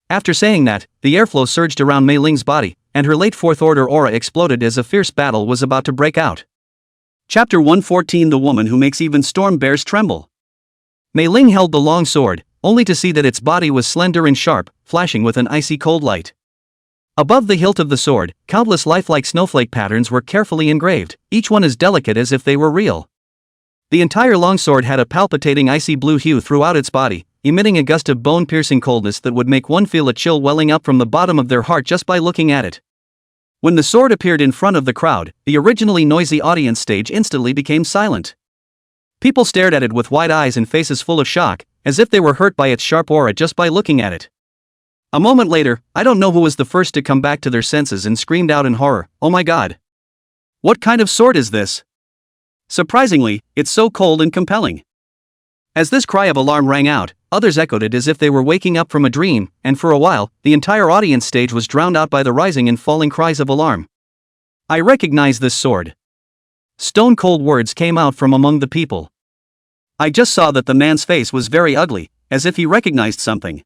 After saying that, the airflow surged around Mei Ling's body, and her late 4th order aura exploded as a fierce battle was about to break out. Chapter 114 The Woman Who Makes Even Storm Bears Tremble. Mei Ling held the long sword, only to see that its body was slender and sharp, flashing with an icy cold light. Above the hilt of the sword, countless lifelike snowflake patterns were carefully engraved, each one as delicate as if they were real. The entire longsword had a palpitating icy blue hue throughout its body, emitting a gust of bone-piercing coldness that would make one feel a chill welling up from the bottom of their heart just by looking at it. When the sword appeared in front of the crowd, the originally noisy audience stage instantly became silent. People stared at it with wide eyes and faces full of shock, as if they were hurt by its sharp aura just by looking at it. A moment later, I don't know who was the first to come back to their senses and screamed out in horror, "Oh my god! What kind of sword is this? Surprisingly, it's so cold and compelling." As this cry of alarm rang out, others echoed it as if they were waking up from a dream, and for a while, the entire audience stage was drowned out by the rising and falling cries of alarm. I recognize this sword. Stone-cold words came out from among the people. I just saw that the man's face was very ugly, as if he recognized something.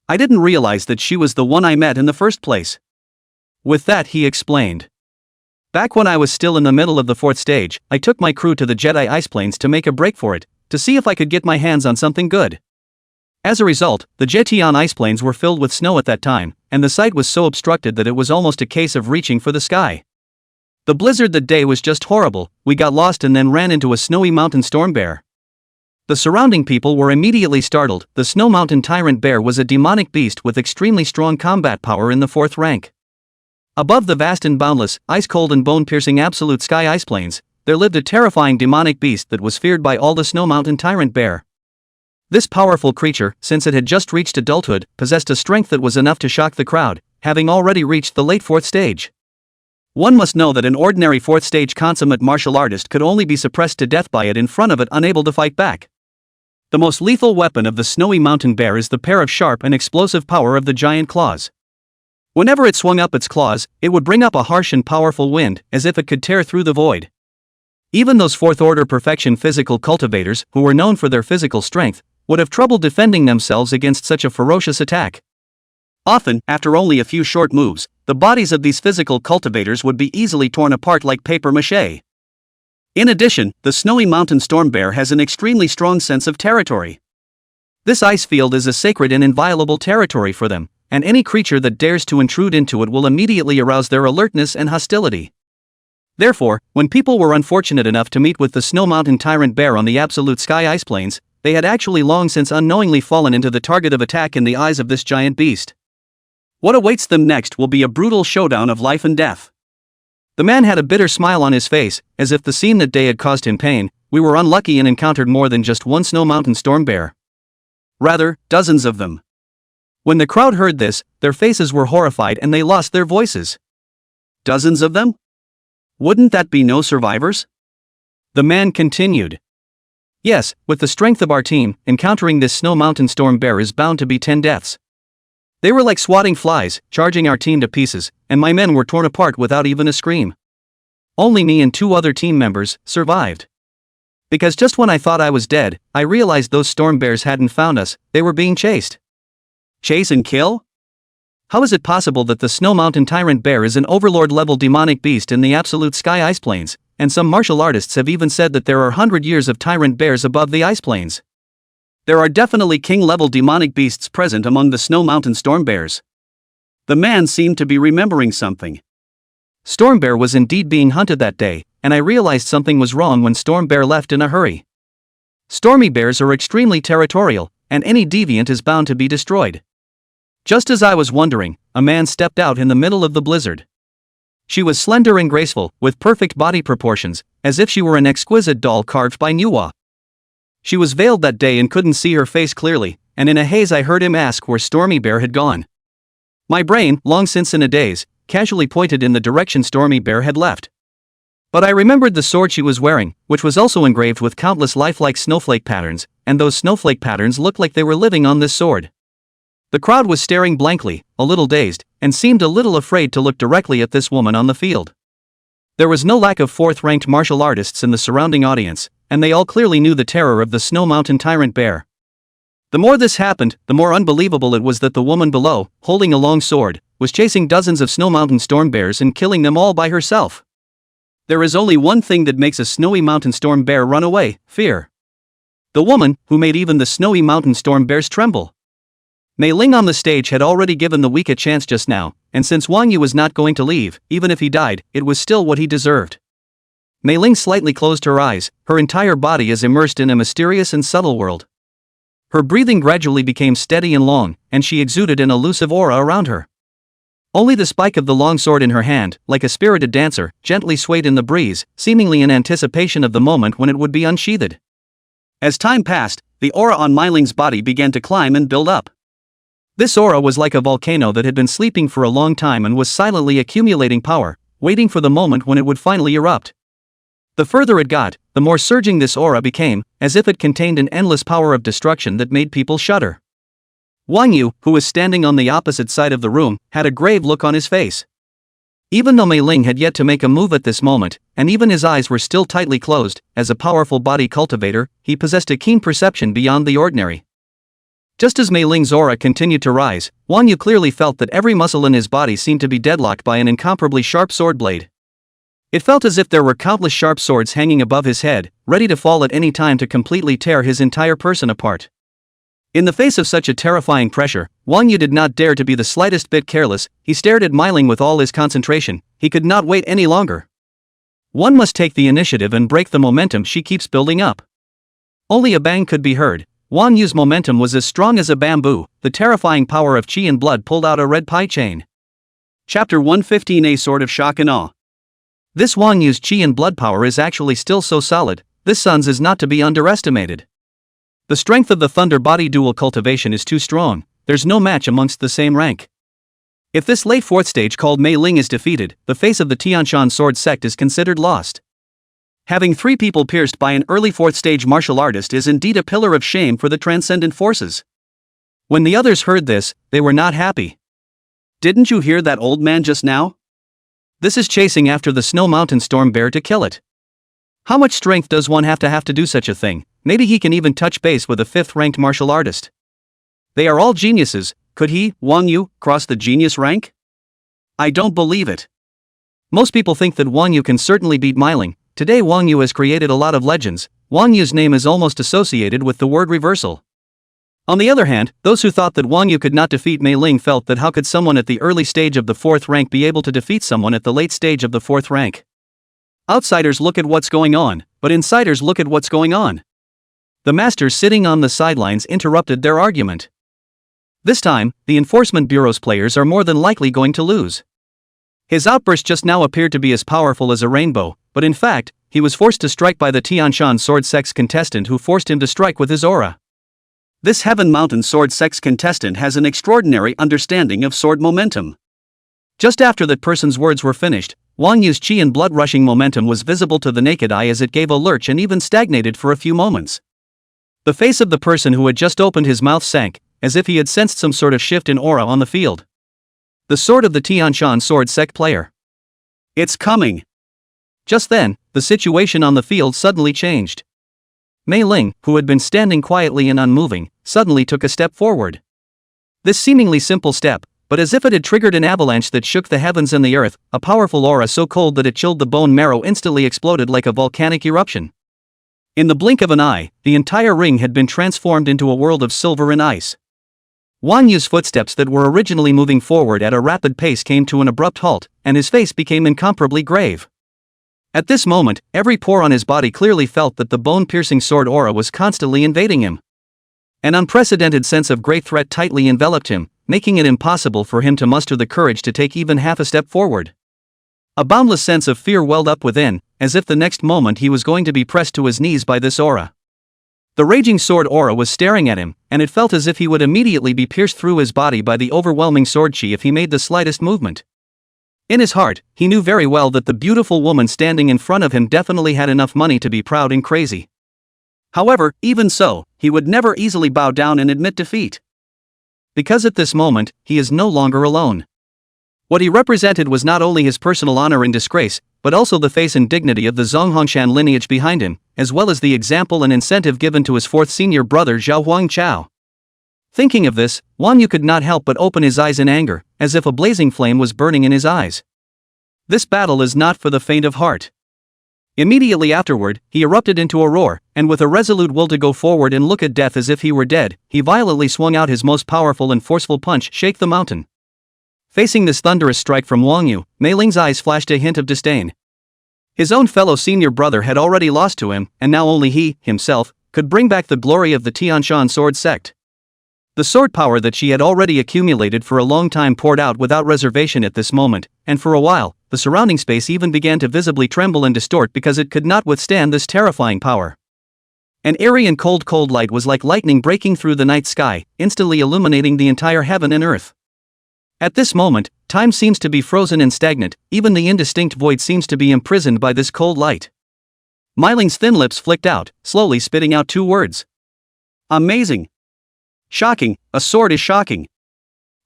I didn't realize that she was the one I met in the first place. With that, he explained. Back when I was still in the middle of the 4th stage, I took my crew to the Jedi ice plains to make a break for it, to see if I could get my hands on something good. As a result, the Jetian ice plains were filled with snow at that time, and the sight was so obstructed that it was almost a case of reaching for the sky. The blizzard that day was just horrible. We got lost and then ran into a snowy mountain storm bear. The surrounding people were immediately startled. The snow mountain tyrant bear was a demonic beast with extremely strong combat power in the 4th rank. Above the vast and boundless, ice-cold and bone-piercing absolute sky ice plains, there lived a terrifying demonic beast that was feared by all the snow mountain tyrant bear. This powerful creature, since it had just reached adulthood, possessed a strength that was enough to shock the crowd, having already reached the late 4th stage. One must know that an ordinary 4th stage consummate martial artist could only be suppressed to death by it in front of it, unable to fight back. The most lethal weapon of the snowy mountain bear is the pair of sharp and explosive power of the giant claws. Whenever it swung up its claws, it would bring up a harsh and powerful wind, as if it could tear through the void. Even those 4th order perfection physical cultivators, who were known for their physical strength, would have trouble defending themselves against such a ferocious attack. Often, after only a few short moves, the bodies of these physical cultivators would be easily torn apart like paper mache. In addition, the snowy mountain storm bear has an extremely strong sense of territory. This ice field is a sacred and inviolable territory for them, and any creature that dares to intrude into it will immediately arouse their alertness and hostility. Therefore, when people were unfortunate enough to meet with the snow mountain tyrant bear on the absolute sky ice plains, they had actually long since unknowingly fallen into the target of attack in the eyes of this giant beast. What awaits them next will be a brutal showdown of life and death. The man had a bitter smile on his face, as if the scene that day had caused him pain. We were unlucky and encountered more than just one snow mountain storm bear. Rather, dozens of them. When the crowd heard this, their faces were horrified and they lost their voices. Dozens of them? Wouldn't that be no survivors? The man continued. Yes, with the strength of our team, encountering this snow mountain storm bear is bound to be 10 deaths. They were like swatting flies, charging our team to pieces, and my men were torn apart without even a scream. Only me and 2 other team members survived. Because just when I thought I was dead, I realized those storm bears hadn't found us, they were being chased. Chase and kill? How is it possible that the snow mountain tyrant bear is an overlord-level demonic beast in the absolute sky ice plains, and some martial artists have even said that there are 100 years of tyrant bears above the ice plains? There are definitely king-level demonic beasts present among the snow mountain storm bears. The man seemed to be remembering something. Storm bear was indeed being hunted that day, and I realized something was wrong when Storm bear left in a hurry. Stormy bears are extremely territorial, and any deviant is bound to be destroyed. Just as I was wondering, a man stepped out in the middle of the blizzard. She was slender and graceful, with perfect body proportions, as if she were an exquisite doll carved by Manhwa. She was veiled that day and couldn't see her face clearly, and in a haze I heard him ask where Stormy Bear had gone. My brain, long since in a daze, casually pointed in the direction Stormy Bear had left. But I remembered the sword she was wearing, which was also engraved with countless lifelike snowflake patterns, and those snowflake patterns looked like they were living on this sword. The crowd was staring blankly, a little dazed, and seemed a little afraid to look directly at this woman on the field. There was no lack of 4th-ranked martial artists in the surrounding audience, and they all clearly knew the terror of the Snow Mountain Tyrant Bear. The more this happened, the more unbelievable it was that the woman below, holding a long sword, was chasing dozens of Snow Mountain storm bears and killing them all by herself. There is only one thing that makes a snowy mountain storm bear run away: fear. The woman, who made even the snowy mountain storm bears tremble. Mei Ling on the stage had already given the weak a chance just now, and since Wang Yu was not going to leave, even if he died, it was still what he deserved. Mei Ling slightly closed her eyes, her entire body is immersed in a mysterious and subtle world. Her breathing gradually became steady and long, and she exuded an elusive aura around her. Only the spike of the long sword in her hand, like a spirited dancer, gently swayed in the breeze, seemingly in anticipation of the moment when it would be unsheathed. As time passed, the aura on Mei Ling's body began to climb and build up. This aura was like a volcano that had been sleeping for a long time and was silently accumulating power, waiting for the moment when it would finally erupt. The further it got, the more surging this aura became, as if it contained an endless power of destruction that made people shudder. Wang Yu, who was standing on the opposite side of the room, had a grave look on his face. Even though Mei Ling had yet to make a move at this moment, and even his eyes were still tightly closed, as a powerful body cultivator, he possessed a keen perception beyond the ordinary. Just as Mei Ling's aura continued to rise, Wang Yu clearly felt that every muscle in his body seemed to be deadlocked by an incomparably sharp sword blade. It felt as if there were countless sharp swords hanging above his head, ready to fall at any time to completely tear his entire person apart. In the face of such a terrifying pressure, Wang Yu did not dare to be the slightest bit careless. He stared at Mei Ling with all his concentration. He could not wait any longer. One must take the initiative and break the momentum she keeps building up. Only a bang could be heard. Wang Yu's momentum was as strong as a bamboo. The terrifying power of qi and blood pulled out a red pie chain. Chapter 115. A Sword of Shock and Awe. This Wang Yu's qi and blood power is actually still so solid. This Sun's is not to be underestimated. The strength of the Thunder Body Duel Cultivation is too strong. There's no match amongst the same rank. If this late fourth stage called Mei Ling is defeated, the face of the Tianshan sword sect is considered lost. Having 3 people pierced by an early 4th stage martial artist is indeed a pillar of shame for the transcendent forces. When the others heard this, they were not happy. Didn't you hear that old man just now? This is chasing after the Snow Mountain Storm Bear to kill it. How much strength does one have to do such a thing? Maybe he can even touch base with a 5th ranked martial artist. They are all geniuses. Could he, Wang Yu, cross the genius rank? I don't believe it. Most people think that Wang Yu can certainly beat Mei Ling. Today Wang Yu has created a lot of legends. Wang Yu's name is almost associated with the word reversal. On the other hand, those who thought that Wang Yu could not defeat Mei Ling felt that how could someone at the early stage of the 4th rank be able to defeat someone at the late stage of the 4th rank? Outsiders look at what's going on, but insiders look at what's going on. The masters sitting on the sidelines interrupted their argument. This time, the Enforcement Bureau's players are more than likely going to lose. His outburst just now appeared to be as powerful as a rainbow, but in fact, he was forced to strike by the Tianshan Sword Sect's contestant who forced him to strike with his aura. This Heaven Mountain Sword Sect's contestant has an extraordinary understanding of sword momentum. Just after that person's words were finished, Wang Yu's qi and blood-rushing momentum was visible to the naked eye as it gave a lurch and even stagnated for a few moments. The face of the person who had just opened his mouth sank, as if he had sensed some sort of shift in aura on the field. The sword of the Tianshan Sword Sect player. It's coming! Just then, the situation on the field suddenly changed. Mei Ling, who had been standing quietly and unmoving, suddenly took a step forward. This seemingly simple step, but as if it had triggered an avalanche that shook the heavens and the earth, a powerful aura so cold that it chilled the bone marrow instantly exploded like a volcanic eruption. In the blink of an eye, the entire ring had been transformed into a world of silver and ice. Wang Yu's footsteps that were originally moving forward at a rapid pace came to an abrupt halt, and his face became incomparably grave. At this moment, every pore on his body clearly felt that the bone-piercing sword aura was constantly invading him. An unprecedented sense of great threat tightly enveloped him, making it impossible for him to muster the courage to take even half a step forward. A boundless sense of fear welled up within, as if the next moment he was going to be pressed to his knees by this aura. The raging sword aura was staring at him, and it felt as if he would immediately be pierced through his body by the overwhelming sword chi if he made the slightest movement. In his heart, he knew very well that the beautiful woman standing in front of him definitely had enough money to be proud and crazy. However, even so, he would never easily bow down and admit defeat. Because at this moment, he is no longer alone. What he represented was not only his personal honor and disgrace, but also the face and dignity of the Zhonghongshan lineage behind him, as well as the example and incentive given to his 4th senior brother Zhao Huangchao. Thinking of this, Wang Yu could not help but open his eyes in anger, as if a blazing flame was burning in his eyes. This battle is not for the faint of heart. Immediately afterward, he erupted into a roar, and with a resolute will to go forward and look at death as if he were dead, he violently swung out his most powerful and forceful punch, Shake the Mountain. Facing this thunderous strike from Wang Yu, Mei Ling's eyes flashed a hint of disdain. His own fellow senior brother had already lost to him, and now only he, himself, could bring back the glory of the Tianshan sword sect. The sword power that she had already accumulated for a long time poured out without reservation at this moment, and for a while, the surrounding space even began to visibly tremble and distort because it could not withstand this terrifying power. An airy and cold light was like lightning breaking through the night sky, instantly illuminating the entire heaven and earth. At this moment, time seems to be frozen and stagnant, even the indistinct void seems to be imprisoned by this cold light. Mei Ling's thin lips flicked out, slowly spitting out 2 words. Amazing. Shocking, a sword is shocking.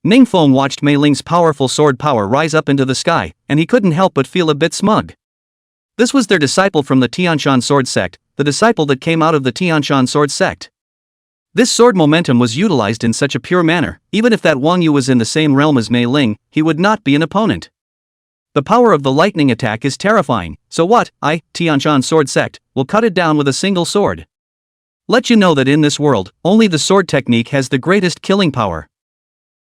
Ningfeng watched Mei Ling's powerful sword power rise up into the sky, and he couldn't help but feel a bit smug. This was their disciple from the Tianshan sword sect, the disciple that came out of the Tianshan sword sect. This sword momentum was utilized in such a pure manner, even if that Wang Yu was in the same realm as Mei Ling, he would not be an opponent. The power of the lightning attack is terrifying, so what, Tianshan sword sect, will cut it down with a single sword. Let you know that in this world, only the sword technique has the greatest killing power.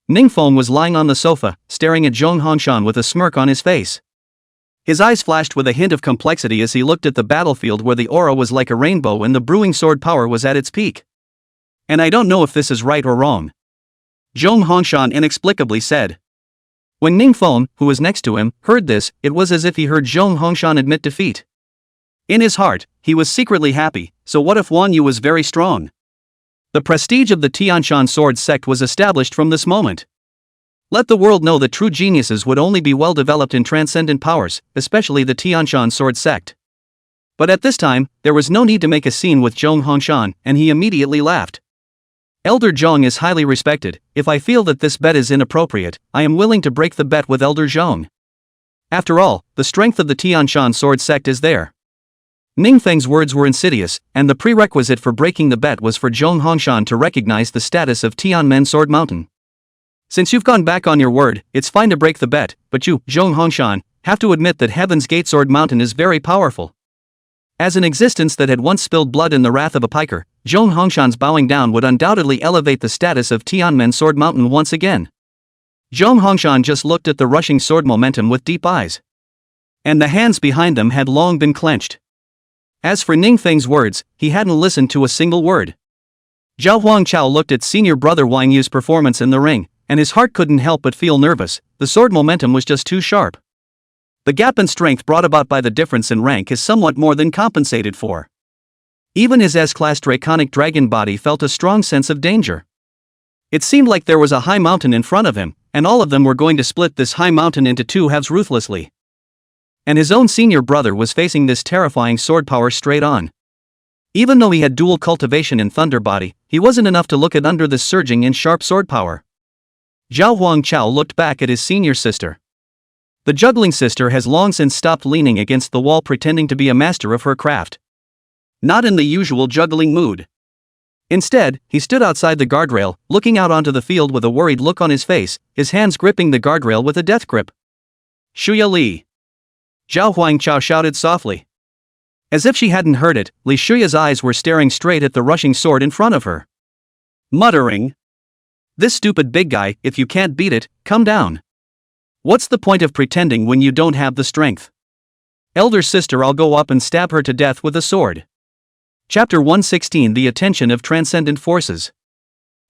Ningfeng was lying on the sofa, staring at Zhong Hongshan with a smirk on his face. His eyes flashed with a hint of complexity as he looked at the battlefield where the aura was like a rainbow and the brewing sword power was at its peak. And I don't know if this is right or wrong, Zhong Hongshan inexplicably said. When Ningfeng, who was next to him, heard this, it was as if he heard Zhong Hongshan admit defeat. In his heart, he was secretly happy, so what if Wan Yu was very strong? The prestige of the Tianshan sword sect was established from this moment. Let the world know that true geniuses would only be well developed in transcendent powers, especially the Tianshan sword sect. But at this time, there was no need to make a scene with Zhong Hongshan, and he immediately laughed. Elder Zhong is highly respected. If I feel that this bet is inappropriate, I am willing to break the bet with Elder Zhong. After all, the strength of the Tianshan sword sect is there. Ningfeng's words were insidious, and the prerequisite for breaking the bet was for Zhong Hongshan to recognize the status of Tianmen Sword Mountain. Since you've gone back on your word, it's fine to break the bet, but you, Zhong Hongshan, have to admit that Heaven's Gate Sword Mountain is very powerful. As an existence that had once spilled blood in the wrath of a piker, Zhong Hongshan's bowing down would undoubtedly elevate the status of Tianmen Sword Mountain once again. Zhong Hongshan just looked at the rushing sword momentum with deep eyes. And the hands behind them had long been clenched. As for Ningfeng's words, he hadn't listened to a single word. Zhao Huangchao looked at senior brother Wang Yu's performance in the ring, and his heart couldn't help but feel nervous. The sword momentum was just too sharp. The gap in strength brought about by the difference in rank is somewhat more than compensated for. Even his S-class draconic dragon body felt a strong sense of danger. It seemed like there was a high mountain in front of him, and all of them were going to split this high mountain into two halves ruthlessly. And his own senior brother was facing this terrifying sword power straight on. Even though he had dual cultivation in Thunder Body, he wasn't enough to look at under this surging and sharp sword power. Zhao Huangchao looked back at his senior sister. The juggling sister has long since stopped leaning against the wall pretending to be a master of her craft. Not in the usual juggling mood. Instead, he stood outside the guardrail, looking out onto the field with a worried look on his face, his hands gripping the guardrail with a death grip. Shuya Li! Zhao Huangchao shouted softly. As if she hadn't heard it, Li Shuya's eyes were staring straight at the rushing sword in front of her. Muttering, "This stupid big guy, if you can't beat it, come down. What's the point of pretending when you don't have the strength? Elder sister, I'll go up and stab her to death with a sword." Chapter 116, The Attention of Transcendent Forces.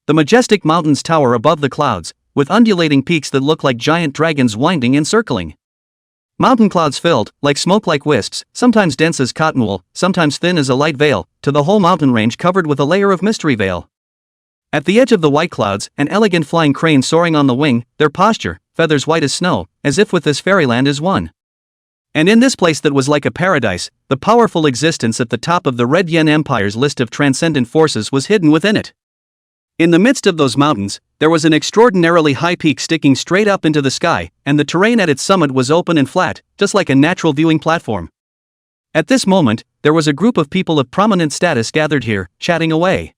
The majestic mountains tower above the clouds, with undulating peaks that look like giant dragons winding and circling. Mountain clouds filled, like smoke like wisps, sometimes dense as cotton wool, sometimes thin as a light veil, to the whole mountain range covered with a layer of mystery veil. At the edge of the white clouds, an elegant flying crane soaring on the wing, their posture, feathers white as snow, as if with this fairyland is one. And in this place that was like a paradise, the powerful existence at the top of the Red Yen Empire's list of transcendent forces was hidden within it. In the midst of those mountains, there was an extraordinarily high peak sticking straight up into the sky, and the terrain at its summit was open and flat, just like a natural viewing platform. At this moment, there was a group of people of prominent status gathered here, chatting away.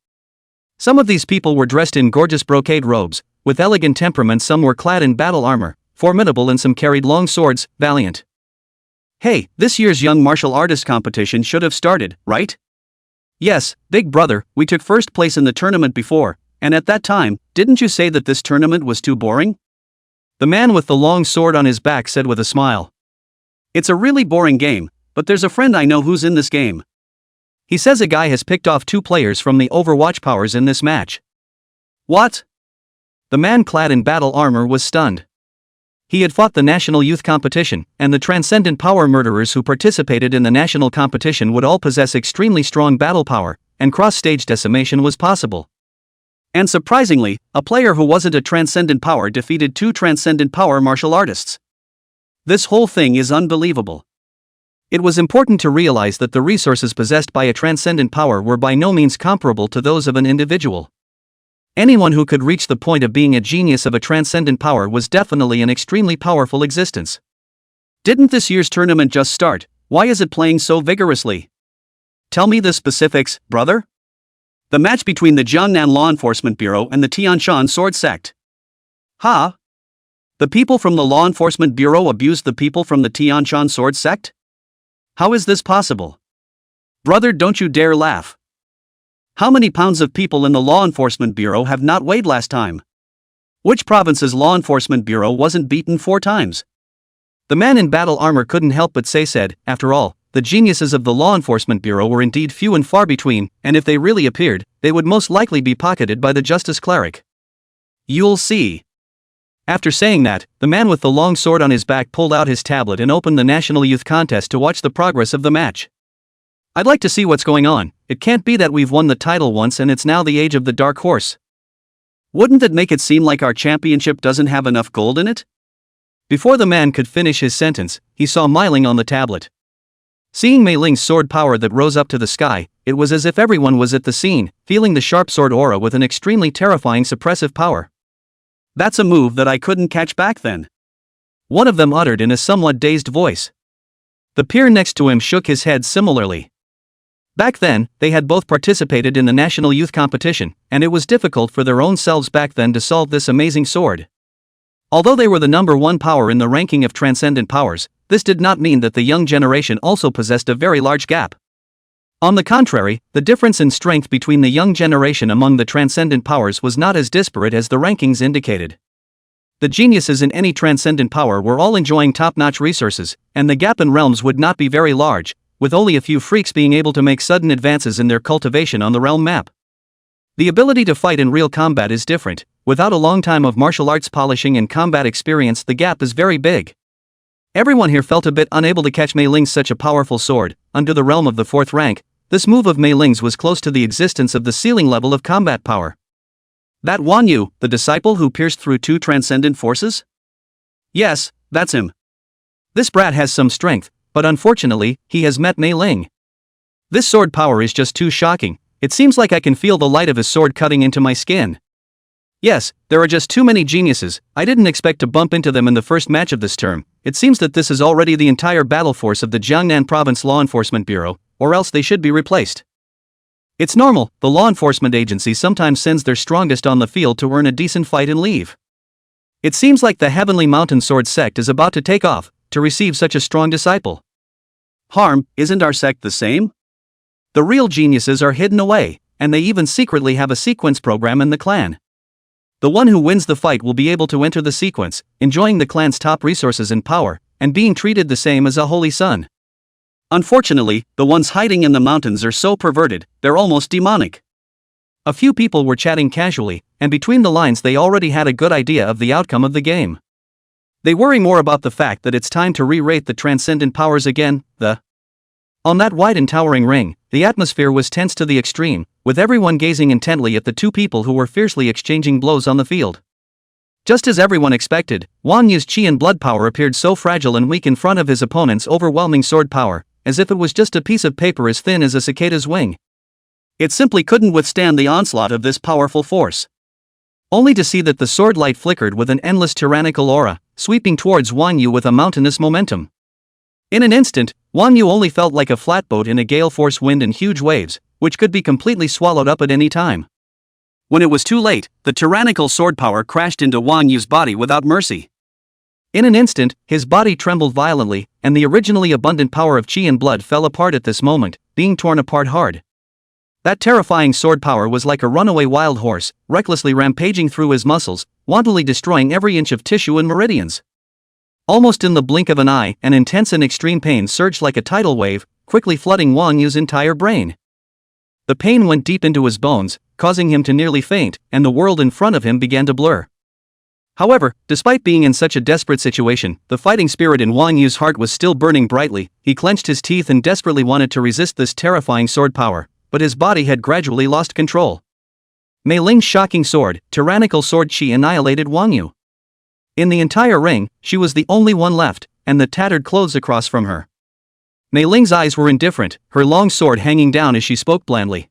Some of these people were dressed in gorgeous brocade robes, with elegant temperaments. Some were clad in battle armor, formidable, and some carried long swords, valiant. Hey, this year's young martial artist competition should have started, right? Yes, big brother, we took first place in the tournament before, and at that time, didn't you say that this tournament was too boring? The man with the long sword on his back said with a smile. It's a really boring game, but there's a friend I know who's in this game. He says a guy has picked off 2 players from the Overwatch powers in this match. What? The man clad in battle armor was stunned. He had fought the national youth competition, and the transcendent power murderers who participated in the national competition would all possess extremely strong battle power, and cross-stage decimation was possible. And surprisingly, a player who wasn't a transcendent power defeated 2 transcendent power martial artists. This whole thing is unbelievable. It was important to realize that the resources possessed by a transcendent power were by no means comparable to those of an individual. Anyone who could reach the point of being a genius of a transcendent power was definitely an extremely powerful existence. Didn't this year's tournament just start? Why is it playing so vigorously? Tell me the specifics, brother. The match between the Jiangnan Law Enforcement Bureau and the Tianshan Sword Sect. Ha? The people from the Law Enforcement Bureau abused the people from the Tianshan Sword Sect? How is this possible? Brother, don't you dare laugh. How many pounds of people in the Law Enforcement Bureau have not weighed last time? Which province's Law Enforcement Bureau wasn't beaten 4 times? The man in battle armor couldn't help but say said, after all, the geniuses of the Law Enforcement Bureau were indeed few and far between, and if they really appeared, they would most likely be pocketed by the Justice Cleric. You'll see. After saying that, the man with the long sword on his back pulled out his tablet and opened the National Youth Contest to watch the progress of the match. I'd like to see what's going on. It can't be that we've won the title once and it's now the age of the dark horse. Wouldn't it make it seem like our championship doesn't have enough gold in it? Before the man could finish his sentence, he saw Mei Ling on the tablet. Seeing Mei Ling's sword power that rose up to the sky, it was as if everyone was at the scene, feeling the sharp sword aura with an extremely terrifying suppressive power. That's a move that I couldn't catch back then. One of them uttered in a somewhat dazed voice. The peer next to him shook his head similarly. Back then, they had both participated in the National Youth Competition, and it was difficult for their own selves back then to solve this amazing sword. Although they were the number 1 power in the ranking of transcendent powers, this did not mean that the young generation also possessed a very large gap. On the contrary, the difference in strength between the young generation among the transcendent powers was not as disparate as the rankings indicated. The geniuses in any transcendent power were all enjoying top-notch resources, and the gap in realms would not be very large, with only a few freaks being able to make sudden advances in their cultivation on the realm map. The ability to fight in real combat is different. Without a long time of martial arts polishing and combat experience, the gap is very big. Everyone here felt a bit unable to catch Mei Ling's such a powerful sword. Under the realm of the 4th rank, this move of Mei Ling's was close to the existence of the ceiling level of combat power. That Wan Yu, the disciple who pierced through 2 transcendent forces? Yes, that's him. This brat has some strength, but unfortunately, he has met Mei Ling. This sword power is just too shocking. It seems like I can feel the light of his sword cutting into my skin. Yes, there are just too many geniuses. I didn't expect to bump into them in the first match of this term. It seems that this is already the entire battle force of the Jiangnan Province Law Enforcement Bureau, or else they should be replaced. It's normal, the law enforcement agency sometimes sends their strongest on the field to earn a decent fight and leave. It seems like the Heavenly Mountain Sword sect is about to take off, to receive such a strong disciple. Harm, isn't our sect the same? The real geniuses are hidden away, and they even secretly have a sequence program in the clan. The one who wins the fight will be able to enter the sequence, enjoying the clan's top resources and power, and being treated the same as a holy son. Unfortunately, the ones hiding in the mountains are so perverted, they're almost demonic. A few people were chatting casually, and between the lines they already had a good idea of the outcome of the game. They worry more about the fact that it's time to re-rate the transcendent powers again. On that wide and towering ring, the atmosphere was tense to the extreme, with everyone gazing intently at the 2 people who were fiercely exchanging blows on the field. Just as everyone expected, Wan Yu's chi and blood power appeared so fragile and weak in front of his opponent's overwhelming sword power, as if it was just a piece of paper as thin as a cicada's wing. It simply couldn't withstand the onslaught of this powerful force. Only to see that the sword light flickered with an endless tyrannical aura, sweeping towards Wan Yu with a mountainous momentum. In an instant, Wan Yu only felt like a flatboat in a gale-force wind and huge waves, which could be completely swallowed up at any time. When it was too late, the tyrannical sword power crashed into Wan Yu's body without mercy. In an instant, his body trembled violently, and the originally abundant power of chi and blood fell apart at this moment, being torn apart hard. That terrifying sword power was like a runaway wild horse, recklessly rampaging through his muscles, wantonly destroying every inch of tissue and meridians. Almost in the blink of an eye, an intense and extreme pain surged like a tidal wave, quickly flooding Wan Yu's entire brain. The pain went deep into his bones, causing him to nearly faint, and the world in front of him began to blur. However, despite being in such a desperate situation, the fighting spirit in Wan Yu's heart was still burning brightly. He clenched his teeth and desperately wanted to resist this terrifying sword power, but his body had gradually lost control. Mei Ling's shocking sword, tyrannical sword chi annihilated Wan Yu. In the entire ring, she was the only one left, and the tattered clothes across from her. Mei Ling's eyes were indifferent, her long sword hanging down as she spoke blandly.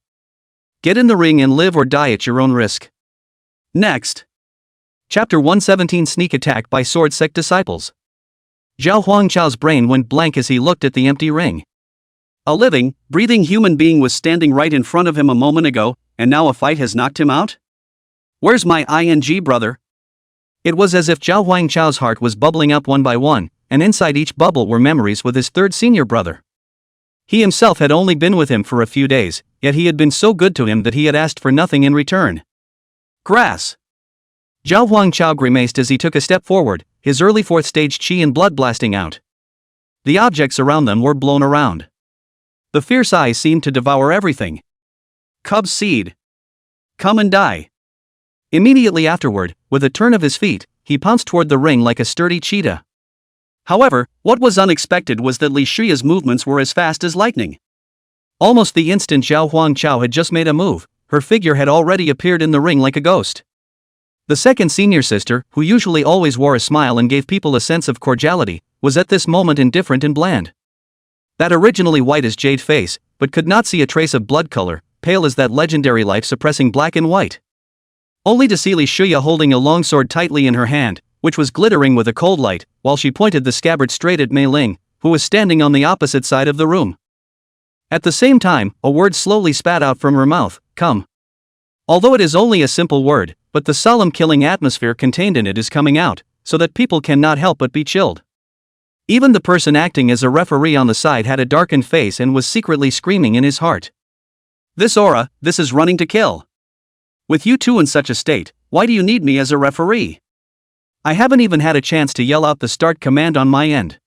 Get in the ring and live or die at your own risk. Next. Chapter 117 Sneak Attack by Sword Sect Disciples. Zhao Huangchao's brain went blank as he looked at the empty ring. A living, breathing human being was standing right in front of him a moment ago, and now a fight has knocked him out? Where's my ING brother? It was as if Zhao Huangchao's heart was bubbling up one by one, and inside each bubble were memories with his 3rd senior brother. He himself had only been with him for a few days, yet he had been so good to him that he had asked for nothing in return. Grass. Zhao Huangchao grimaced as he took a step forward, his early fourth stage chi and blood blasting out. The objects around them were blown around. The fierce eyes seemed to devour everything. Cub's seed. Come and die. Immediately afterward, with a turn of his feet, he pounced toward the ring like a sturdy cheetah. However, what was unexpected was that Li Shuya's movements were as fast as lightning. Almost the instant Zhao Huangchao had just made a move, her figure had already appeared in the ring like a ghost. The second senior sister, who usually always wore a smile and gave people a sense of cordiality, was at this moment indifferent and bland. That originally white as jade face, but could not see a trace of blood color, pale as that legendary life-suppressing black and white. Only to see Li Shuya holding a long sword tightly in her hand, which was glittering with a cold light, while she pointed the scabbard straight at Mei Ling, who was standing on the opposite side of the room. At the same time, a word slowly spat out from her mouth, "Come." Although it is only a simple word, but the solemn killing atmosphere contained in it is coming out, so that people cannot help but be chilled. Even the person acting as a referee on the side had a darkened face and was secretly screaming in his heart. "This aura, this is running to kill. With you two in such a state, why do you need me as a referee? I haven't even had a chance to yell out the start command on my end."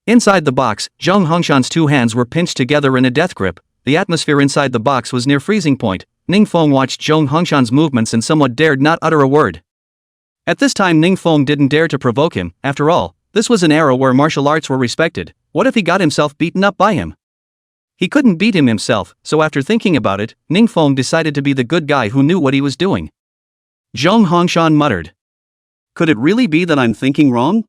Inside the box, Zhang Hongshan's two hands were pinched together in a death grip. The atmosphere inside the box was near freezing point. Ningfeng watched Zhang Hongshan's movements and somewhat dared not utter a word. At this time Ningfeng didn't dare to provoke him. After all, this was an era where martial arts were respected. What if he got himself beaten up by him? He couldn't beat him himself, so after thinking about it, Ningfeng decided to be the good guy who knew what he was doing. Zhang Hongshan muttered. "Could it really be that I'm thinking wrong?"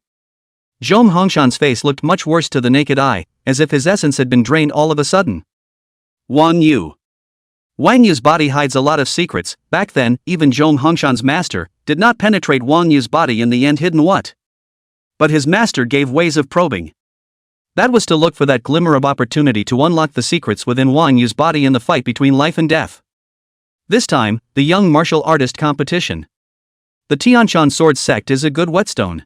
Zhang Hongshan's face looked much worse to the naked eye, as if his essence had been drained all of a sudden. Wang Yu. Wang Yu's body hides a lot of secrets. Back then, even Zhang Hongshan's master did not penetrate Wang Yu's body. In the end, hidden what? But his master gave ways of probing. That was to look for that glimmer of opportunity to unlock the secrets within Wang Yu's body in the fight between life and death. This time, the young martial artist competition. The Tianshan sword sect is a good whetstone.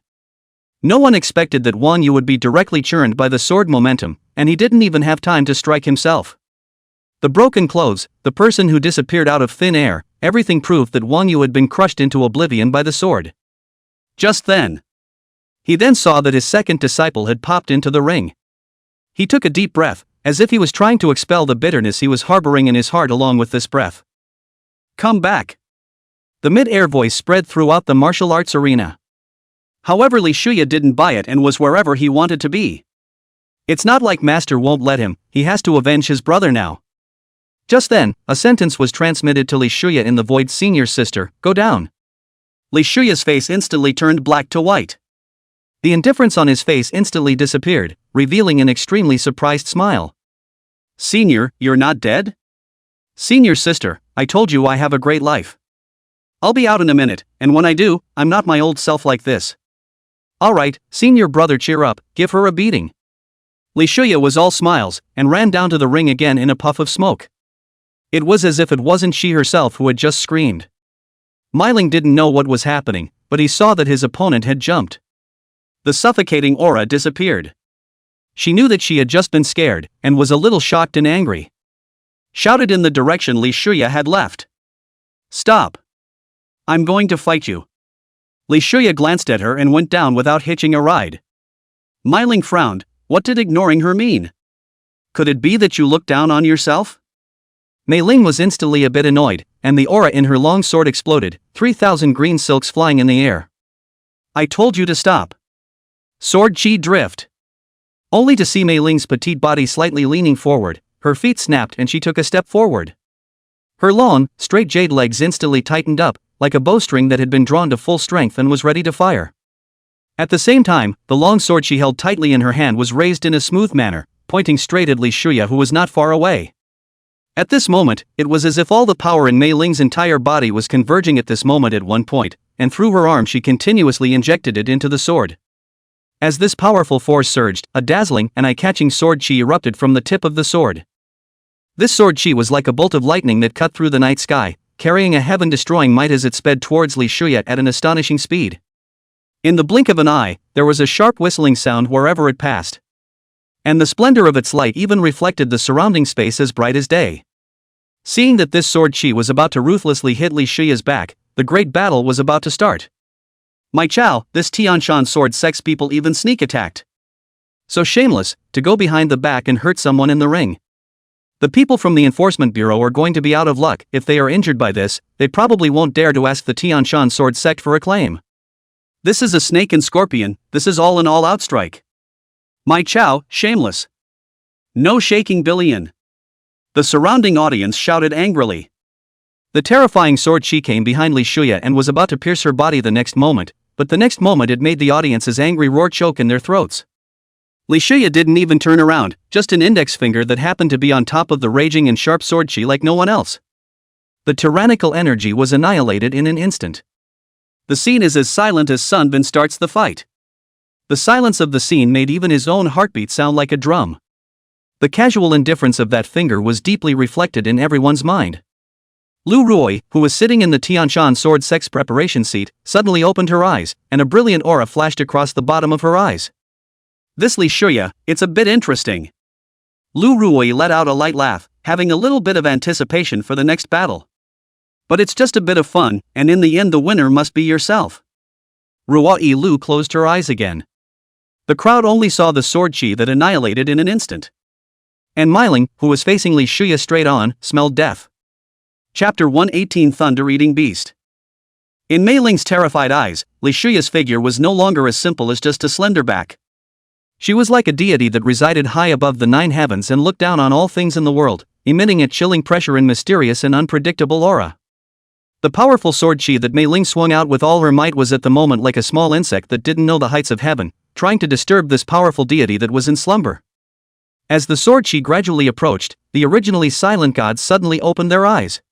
No one expected that Wang Yu would be directly churned by the sword momentum, and he didn't even have time to strike himself. The broken clothes, the person who disappeared out of thin air, everything proved that Wang Yu had been crushed into oblivion by the sword. Just then, he then saw that his second disciple had popped into the ring. He took a deep breath, as if he was trying to expel the bitterness he was harboring in his heart along with this breath. "Come back." The mid-air voice spread throughout the martial arts arena. However, Li Shuya didn't buy it and was wherever he wanted to be. It's not like Master won't let him, he has to avenge his brother now. Just then, a sentence was transmitted to Li Shuya in the void. "Senior sister, go down." Li Shuya's face instantly turned black to white. The indifference on his face instantly disappeared, revealing an extremely surprised smile. "Senior, you're not dead?" "Senior sister, I told you I have a great life. I'll be out in a minute, and when I do, I'm not my old self like this." "Alright, senior brother, cheer up, give her a beating." Li Shuya was all smiles, and ran down to the ring again in a puff of smoke. It was as if it wasn't she herself who had just screamed. Mei Ling didn't know what was happening, but he saw that his opponent had jumped. The suffocating aura disappeared. She knew that she had just been scared, and was a little shocked and angry. Shouted in the direction Li Shuya had left. "Stop. I'm going to fight you." Li Shuya glanced at her and went down without hitching a ride. Mei Ling frowned. What did ignoring her mean? Could it be that you looked down on yourself? Mei Ling was instantly a bit annoyed, and the aura in her long sword exploded, 3,000 green silks flying in the air. "I told you to stop." Sword chi drift. Only to see Mei Ling's petite body slightly leaning forward, her feet snapped and she took a step forward. Her long, straight jade legs instantly tightened up, like a bowstring that had been drawn to full strength and was ready to fire. At the same time, the long sword she held tightly in her hand was raised in a smooth manner, pointing straight at Li Shuya, who was not far away. At this moment, it was as if all the power in Mei Ling's entire body was converging at this moment at one point, and through her arm she continuously injected it into the sword. As this powerful force surged, a dazzling and eye-catching sword chi erupted from the tip of the sword. This sword chi was like a bolt of lightning that cut through the night sky, carrying a heaven-destroying might as it sped towards Li Shuya at an astonishing speed. In the blink of an eye, there was a sharp whistling sound wherever it passed. and the splendor of its light even reflected the surrounding space as bright as day. Seeing that this sword chi was about to ruthlessly hit Li Shuya's back, the great battle was about to start. My chow, this Tianshan sword sex people even sneak attacked. So shameless, to go behind the back and hurt someone in the ring. The people from the Enforcement Bureau are going to be out of luck. If they are injured by this, they probably won't dare to ask the Tianshan sword sect for a claim. This is a snake and scorpion, this is all an all-out strike. My chow, shameless. No shaking billion. The surrounding audience shouted angrily. The terrifying sword chi came behind Li Shuya and was about to pierce her body the next moment, but the next moment it made the audience's angry roar choke in their throats. Li Shuya didn't even turn around, just an index finger that happened to be on top of the raging and sharp sword chi like no one else. The tyrannical energy was annihilated in an instant. The scene is as silent as Sunbin starts the fight. The silence of the scene made even his own heartbeat sound like a drum. The casual indifference of that finger was deeply reflected in everyone's mind. Lu Ruoi, who was sitting in the Tianshan sword sex preparation seat, suddenly opened her eyes, and a brilliant aura flashed across the bottom of her eyes. This Li Shuya, it's a bit interesting. Lu Ruoi let out a light laugh, having a little bit of anticipation for the next battle. But it's just a bit of fun, and in the end the winner must be yourself. Ruoi Lu closed her eyes again. The crowd only saw the sword chi that annihilated in an instant. And Myling, who was facing Li Shuya straight on, smelled death. Chapter 118 Thunder-Eating Beast. In Mei Ling's terrified eyes, Li Shuya's figure was no longer as simple as just a slender back. She was like a deity that resided high above the 9 heavens and looked down on all things in the world, emitting a chilling pressure and mysterious and unpredictable aura. The powerful sword chi that Mei Ling swung out with all her might was at the moment like a small insect that didn't know the heights of heaven, trying to disturb this powerful deity that was in slumber. As the sword chi gradually approached, the originally silent gods suddenly opened their eyes.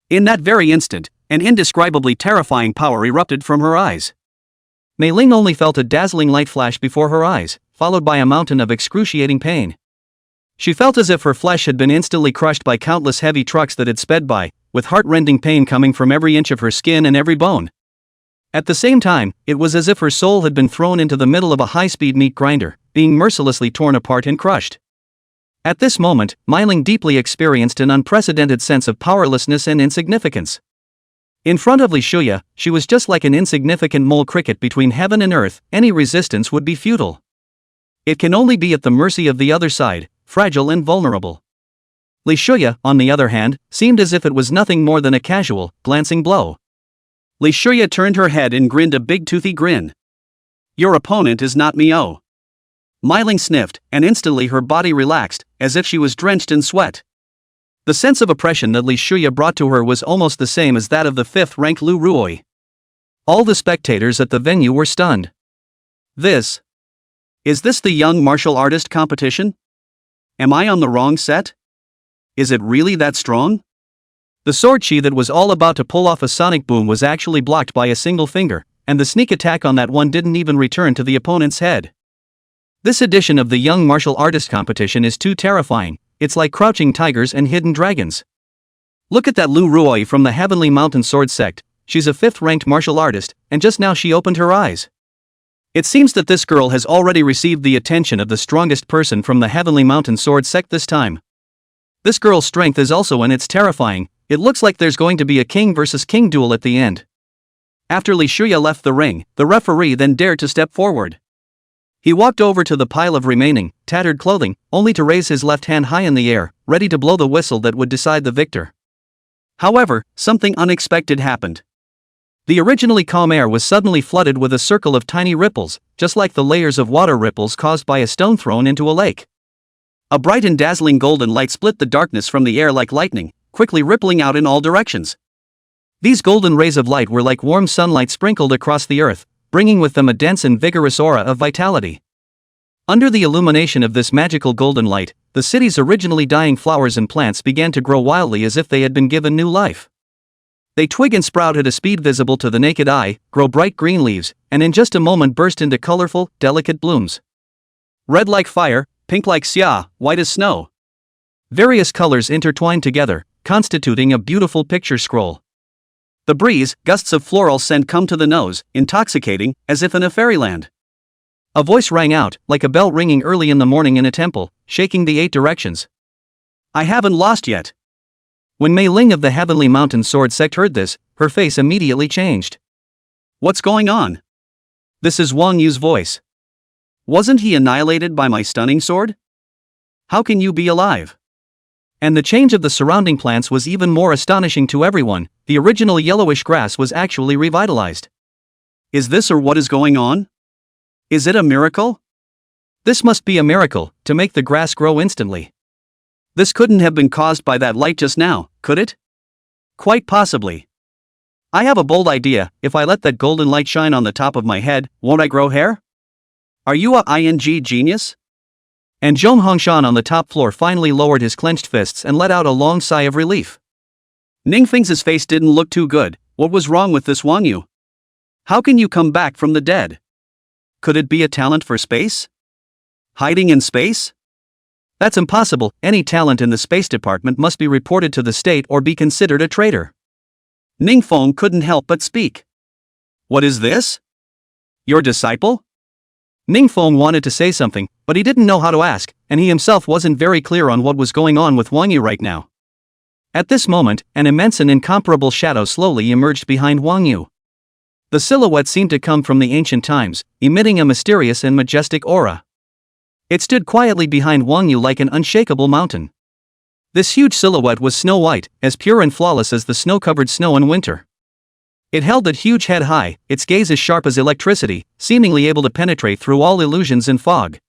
In that very instant, an indescribably terrifying power erupted from her eyes. Mei Ling only felt a dazzling light flash before her eyes, followed by a mountain of excruciating pain. She felt as if her flesh had been instantly crushed by countless heavy trucks that had sped by, with heart-rending pain coming from every inch of her skin and every bone. At the same time, it was as if her soul had been thrown into the middle of a high-speed meat grinder, being mercilessly torn apart and crushed. At this moment, Myling deeply experienced an unprecedented sense of powerlessness and insignificance. In front of Li Shuya, she was just like an insignificant mole cricket between heaven and earth. Any resistance would be futile. It can only be at the mercy of the other side, fragile and vulnerable. Li Shuya, on the other hand, seemed as if it was nothing more than a casual, glancing blow. Li Shuya turned her head and grinned a big toothy grin. Your opponent is not Mio. Myling sniffed, and instantly her body relaxed, as if she was drenched in sweat. The sense of oppression that Li Shuya brought to her was almost the same as that of the 5th-ranked Lu Ruoi. All the spectators at the venue were stunned. Is this the young martial artist competition? Am I on the wrong set? Is it really that strong? The sword chi that was all about to pull off a sonic boom was actually blocked by a single finger, and the sneak attack on that one didn't even return to the opponent's head. This edition of the Young Martial Artist Competition is too terrifying. It's like crouching tigers and hidden dragons. Look at that Lu Ruoi from the Heavenly Mountain Sword Sect. She's a 5th-ranked martial artist, and just now she opened her eyes. It seems that this girl has already received the attention of the strongest person from the Heavenly Mountain Sword Sect this time. This girl's strength is also and it's terrifying. It looks like there's going to be a king versus king duel at the end. After Li Shuya left the ring, the referee then dared to step forward. He walked over to the pile of remaining, tattered clothing, only to raise his left hand high in the air, ready to blow the whistle that would decide the victor. However, something unexpected happened. The originally calm air was suddenly flooded with a circle of tiny ripples, just like the layers of water ripples caused by a stone thrown into a lake. A bright and dazzling golden light split the darkness from the air like lightning, quickly rippling out in all directions. These golden rays of light were like warm sunlight sprinkled across the earth, bringing with them a dense and vigorous aura of vitality. Under the illumination of this magical golden light, the city's originally dying flowers and plants began to grow wildly as if they had been given new life. They twig and sprout at a speed visible to the naked eye, grow bright green leaves, and in just a moment burst into colorful, delicate blooms. Red like fire, pink like xia, white as snow. Various colors intertwined together, constituting a beautiful picture scroll. The breeze, gusts of floral scent come to the nose, intoxicating, as if in a fairyland. A voice rang out, like a bell ringing early in the morning in a temple, shaking the 8 directions. I haven't lost yet. When Mei Ling of the Heavenly Mountain Sword Sect heard this, her face immediately changed. What's going on? This is Wang Yu's voice. Wasn't he annihilated by my stunning sword? How can you be alive? And the change of the surrounding plants was even more astonishing to everyone. The original yellowish grass was actually revitalized. Is this or what is going on? Is it a miracle? This must be a miracle, to make the grass grow instantly. This couldn't have been caused by that light just now, could it? Quite possibly. I have a bold idea. If I let that golden light shine on the top of my head, won't I grow hair? Are you a ing genius? And Zhong Hongshan on the top floor finally lowered his clenched fists and let out a long sigh of relief. Ningfeng's face didn't look too good. What was wrong with this Wang Yu? How can you come back from the dead? Could it be a talent for space? Hiding in space? That's impossible. Any talent in the space department must be reported to the state or be considered a traitor. Ningfeng couldn't help but speak. What is this? Your disciple? Ningfeng wanted to say something, but he didn't know how to ask, and he himself wasn't very clear on what was going on with Wang Yu right now. At this moment, an immense and incomparable shadow slowly emerged behind Wang Yu. The silhouette seemed to come from the ancient times, emitting a mysterious and majestic aura. It stood quietly behind Wang Yu like an unshakable mountain. This huge silhouette was snow white, as pure and flawless as the snow-covered snow in winter. It held that huge head high, its gaze as sharp as electricity, seemingly able to penetrate through all illusions and fog.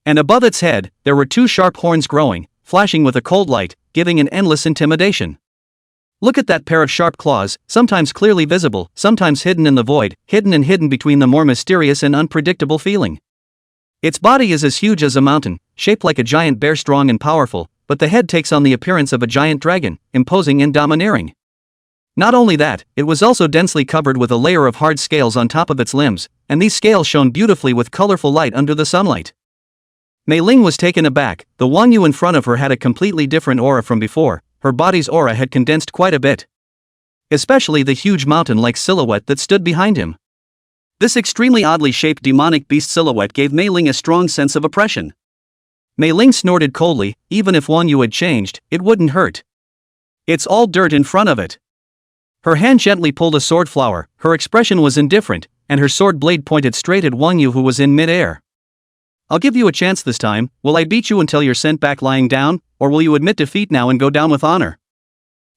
And above its head, there were 2 sharp horns growing, flashing with a cold light, giving an endless intimidation. Look at that pair of sharp claws, sometimes clearly visible, sometimes hidden in the void, hidden between the more mysterious and unpredictable feeling. Its body is as huge as a mountain, shaped like a giant bear, strong and powerful, but the head takes on the appearance of a giant dragon, imposing and domineering. Not only that, it was also densely covered with a layer of hard scales on top of its limbs, and these scales shone beautifully with colorful light under the sunlight. Mei Ling was taken aback. The Wang Yu in front of her had a completely different aura from before. Her body's aura had condensed quite a bit. Especially the huge mountain-like silhouette that stood behind him. This extremely oddly shaped demonic beast silhouette gave Mei Ling a strong sense of oppression. Mei Ling snorted coldly. Even if Wang Yu had changed, it wouldn't hurt. It's all dirt in front of it. Her hand gently pulled a sword flower. Her expression was indifferent, and her sword blade pointed straight at Wang Yu, who was in mid-air. I'll give you a chance this time. Will I beat you until you're sent back lying down, or will you admit defeat now and go down with honor?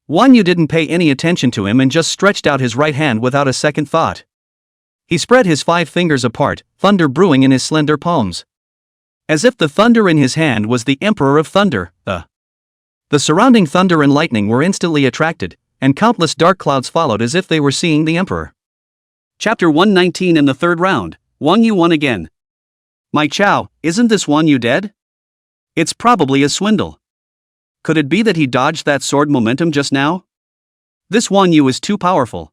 Wang Yu didn't pay any attention to him and just stretched out his right hand without a second thought. He spread his 5 fingers apart, thunder brewing in his slender palms. As if the thunder in his hand was the Emperor of Thunder. The surrounding thunder and lightning were instantly attracted, and countless dark clouds followed as if they were seeing the Emperor. Chapter 119. In the 3rd round, Wang Yu won again. My Chow, isn't this Wang Yu dead? It's probably a swindle. Could it be that he dodged that sword momentum just now? This Wang Yu is too powerful.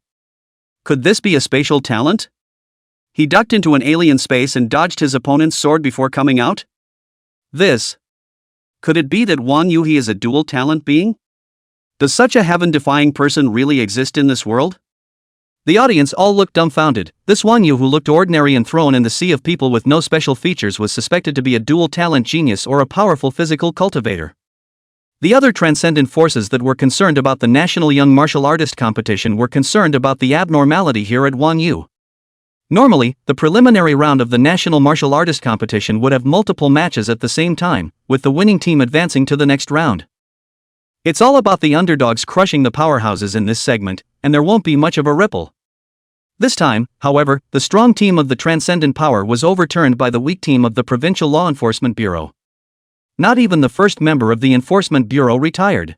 Could this be a spatial talent? He ducked into an alien space and dodged his opponent's sword before coming out? Could it be that Wang Yu he is a dual talent being? Does such a heaven-defying person really exist in this world? The audience all looked dumbfounded. This Wang Yu, who looked ordinary and thrown in the sea of people with no special features, was suspected to be a dual talent genius or a powerful physical cultivator. The other transcendent forces that were concerned about the National Young Martial Artist Competition were concerned about the abnormality here at Wang Yu. Normally, the preliminary round of the National Martial Artist Competition would have multiple matches at the same time, with the winning team advancing to the next round. It's all about the underdogs crushing the powerhouses in this segment, and there won't be much of a ripple. This time, however, the strong team of the Transcendent Power was overturned by the weak team of the Provincial Law Enforcement Bureau. Not even the first member of the Enforcement Bureau retired.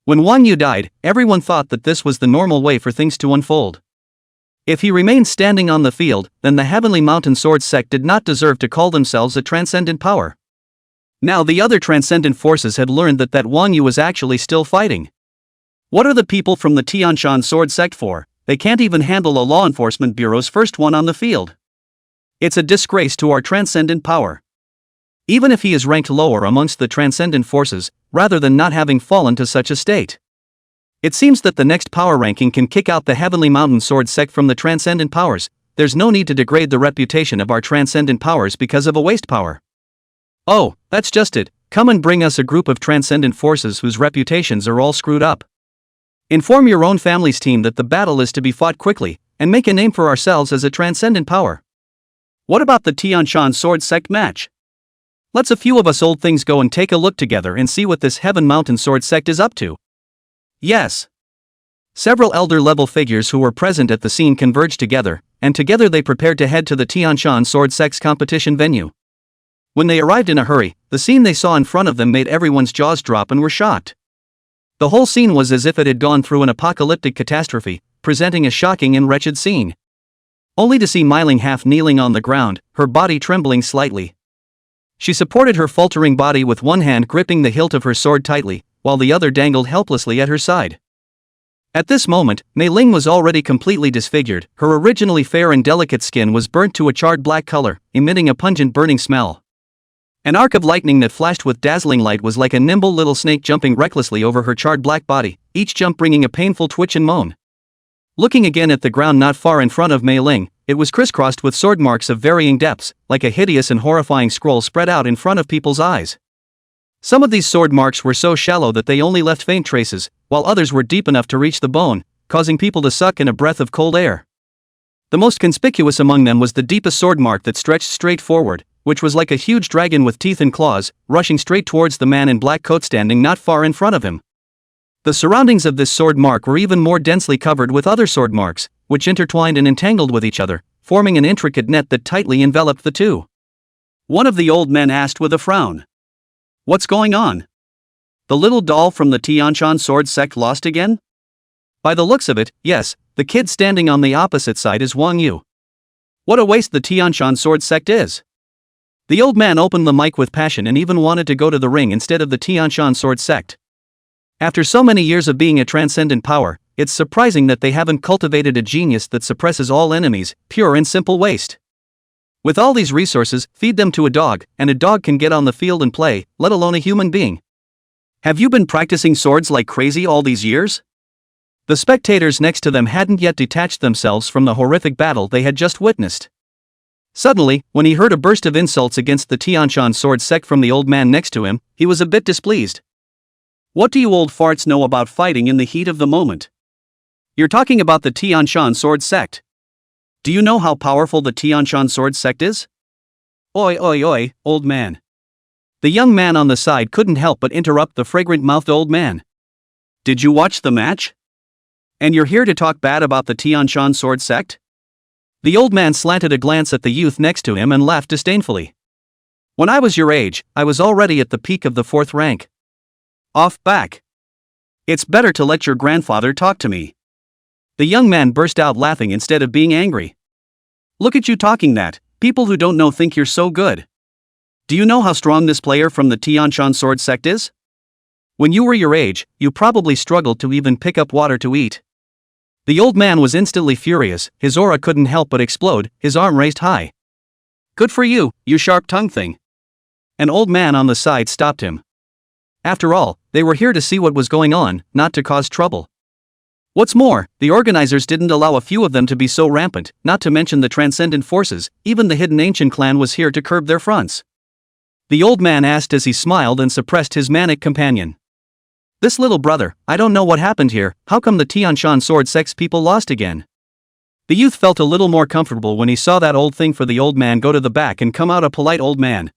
When Wang Yu died, everyone thought that this was the normal way for things to unfold. If he remained standing on the field, then the Heavenly Mountain Sword Sect did not deserve to call themselves a Transcendent Power. Now the other transcendent forces had learned that Wang Yu was actually still fighting. What are the people from the Tianshan Sword Sect for? They can't even handle a law enforcement bureau's first one on the field. It's a disgrace to our transcendent power. Even if he is ranked lower amongst the transcendent forces, rather than not having fallen to such a state. It seems that the next power ranking can kick out the Heavenly Mountain Sword Sect from the transcendent powers. there's no need to degrade the reputation of our transcendent powers because of a waste power. Oh, that's just it, come and bring us a group of transcendent forces whose reputations are all screwed up. Inform your own family's team that the battle is to be fought quickly, and make a name for ourselves as a transcendent power. What about the Tianshan sword sect match? Let's a few of us old things go and take a look together and see what this Heaven Mountain sword sect is up to. Yes. Several elder-level figures who were present at the scene converged together, and together they prepared to head to the Tianshan sword sect's competition venue. When they arrived in a hurry, the scene they saw in front of them made everyone's jaws drop and were shocked. The whole scene was as if it had gone through an apocalyptic catastrophe, presenting a shocking and wretched scene. Only to see Mei Ling half kneeling on the ground, her body trembling slightly. She supported her faltering body with one hand gripping the hilt of her sword tightly, while the other dangled helplessly at her side. At this moment, Mei Ling was already completely disfigured, her originally fair and delicate skin was burnt to a charred black color, emitting a pungent burning smell. An arc of lightning that flashed with dazzling light was like a nimble little snake jumping recklessly over her charred black body, each jump bringing a painful twitch and moan. Looking again at the ground not far in front of Mei Ling, it was crisscrossed with sword marks of varying depths, like a hideous and horrifying scroll spread out in front of people's eyes. Some of these sword marks were so shallow that they only left faint traces, while others were deep enough to reach the bone, causing people to suck in a breath of cold air. The most conspicuous among them was the deepest sword mark that stretched straight forward, which was like a huge dragon with teeth and claws, rushing straight towards the man in black coat standing not far in front of him. The surroundings of this sword mark were even more densely covered with other sword marks, which intertwined and entangled with each other, forming an intricate net that tightly enveloped the two. One of the old men asked with a frown. What's going on? The little doll from the Tianshan sword sect lost again? By the looks of it, yes, the kid standing on the opposite side is Wang Yu. What a waste the Tianshan sword sect is. The old man opened the mic with passion and even wanted to go to the ring instead of the Tianshan sword sect. After so many years of being a transcendent power, it's surprising that they haven't cultivated a genius that suppresses all enemies, pure and simple waste. With all these resources, feed them to a dog, and a dog can get on the field and play, let alone a human being. Have you been practicing swords like crazy all these years? The spectators next to them hadn't yet detached themselves from the horrific battle they had just witnessed. Suddenly, when he heard a burst of insults against the Tianshan sword sect from the old man next to him, he was a bit displeased. What do you old farts know about fighting in the heat of the moment? You're talking about the Tianshan sword sect. Do you know how powerful the Tianshan sword sect is? Oi oi oi, old man. The young man on the side couldn't help but interrupt the fragrant-mouthed old man. Did you watch the match? And you're here to talk bad about the Tianshan sword sect? The old man slanted a glance at the youth next to him and laughed disdainfully. When I was your age, I was already at the peak of the 4th rank. Off back. It's better to let your grandfather talk to me. The young man burst out laughing instead of being angry. Look at you talking that, people who don't know think you're so good. Do you know how strong this player from the Tianshan sword sect is? When you were your age, you probably struggled to even pick up water to eat. The old man was instantly furious, his aura couldn't help but explode, his arm raised high. Good for you, you sharp-tongued thing. An old man on the side stopped him. After all, they were here to see what was going on, not to cause trouble. What's more, the organizers didn't allow a few of them to be so rampant, not to mention the transcendent forces, even the hidden ancient clan was here to curb their fronts. The old man asked as he smiled and suppressed his manic companion. This little brother, I don't know what happened here, how come the Tianshan sword sect's people lost again? The youth felt a little more comfortable when he saw that old thing for the old man go to the back and come out a polite old man.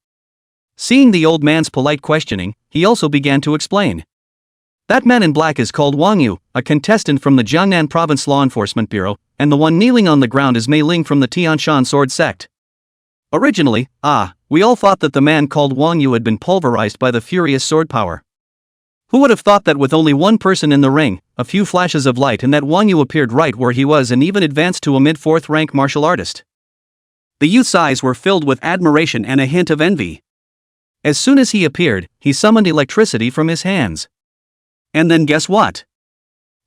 Seeing the old man's polite questioning, he also began to explain. That man in black is called Wang Yu, a contestant from the Jiangnan Province Law Enforcement Bureau, and the one kneeling on the ground is Mei Ling from the Tianshan sword sect. Originally, we all thought that the man called Wang Yu had been pulverized by the furious sword power. Who would have thought that with only one person in the ring, a few flashes of light and that Wang Yu appeared right where he was and even advanced to a mid-4th rank martial artist? The youth's eyes were filled with admiration and a hint of envy. As soon as he appeared, he summoned electricity from his hands. And then guess what?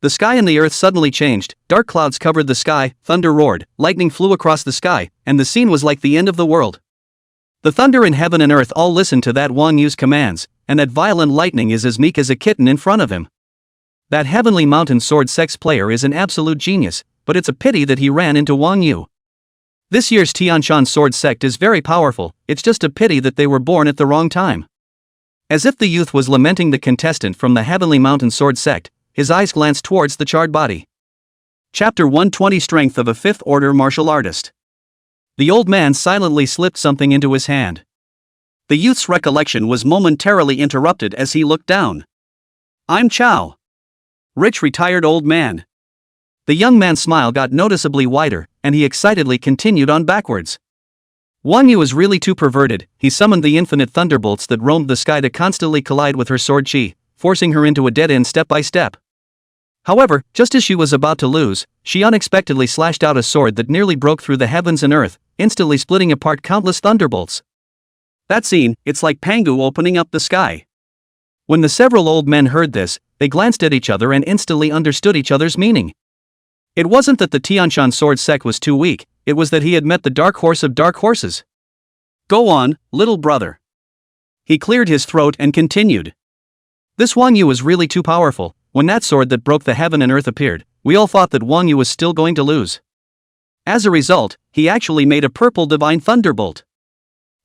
The sky and the earth suddenly changed, dark clouds covered the sky, thunder roared, lightning flew across the sky, and the scene was like the end of the world. The thunder in heaven and earth all listened to that Wang Yu's commands, and that violent lightning is as meek as a kitten in front of him. That heavenly mountain sword sex player is an absolute genius, but it's a pity that he ran into Wang Yu. This year's Tianshan sword sect is very powerful, it's just a pity that they were born at the wrong time. As if the youth was lamenting the contestant from the Heavenly Mountain sword sect, his eyes glanced towards the charred body. Chapter 120 Strength of a Fifth Order Martial Artist. The old man silently slipped something into his hand. The youth's recollection was momentarily interrupted as he looked down. I'm Chow. Rich retired old man. The young man's smile got noticeably wider, and he excitedly continued on backwards. Wang Yu was really too perverted. He summoned the infinite thunderbolts that roamed the sky to constantly collide with her sword chi, forcing her into a dead end step by step. However, just as she was about to lose, she unexpectedly slashed out a sword that nearly broke through the heavens and earth, instantly splitting apart countless thunderbolts. That scene, it's like Pangu opening up the sky. When the several old men heard this, they glanced at each other and instantly understood each other's meaning. It wasn't that the Tianshan sword sect was too weak, it was that he had met the dark horse of dark horses. Go on, little brother. He cleared his throat and continued. This Wang Yu was really too powerful. When that sword that broke the heaven and earth appeared, we all thought that Wang Yu was still going to lose. As a result, he actually made a purple divine thunderbolt.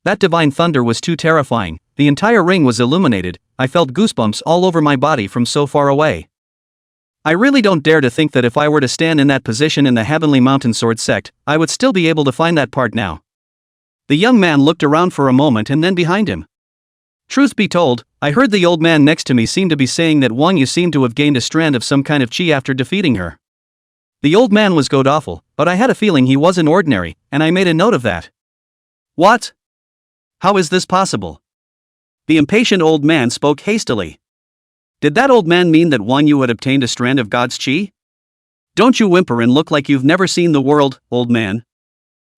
That divine thunder was too terrifying, the entire ring was illuminated, I felt goosebumps all over my body from so far away. I really don't dare to think that if I were to stand in that position in the Heavenly Mountain Sword sect, I would still be able to find that part now. The young man looked around for a moment and then behind him. Truth be told, I heard the old man next to me seem to be saying that Wang Yu seemed to have gained a strand of some kind of chi after defeating her. The old man was god-awful, but I had a feeling he wasn't ordinary, and I made a note of that. What? How is this possible? The impatient old man spoke hastily. Did that old man mean that Wang Yu had obtained a strand of God's chi? Don't you whimper and look like you've never seen the world, old man.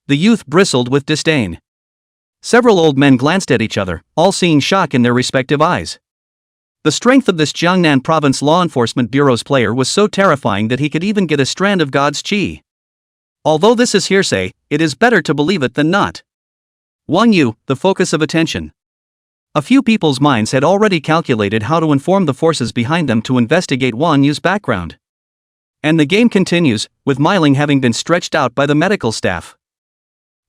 The youth bristled with disdain. Several old men glanced at each other, all seeing shock in their respective eyes. The strength of this Jiangnan Province Law Enforcement Bureau's player was so terrifying that he could even get a strand of God's chi. Although this is hearsay, it is better to believe it than not. Wang Yu, the focus of attention. A few people's minds had already calculated how to inform the forces behind them to investigate Wang Yu's background. And the game continues, with Myling having been stretched out by the medical staff.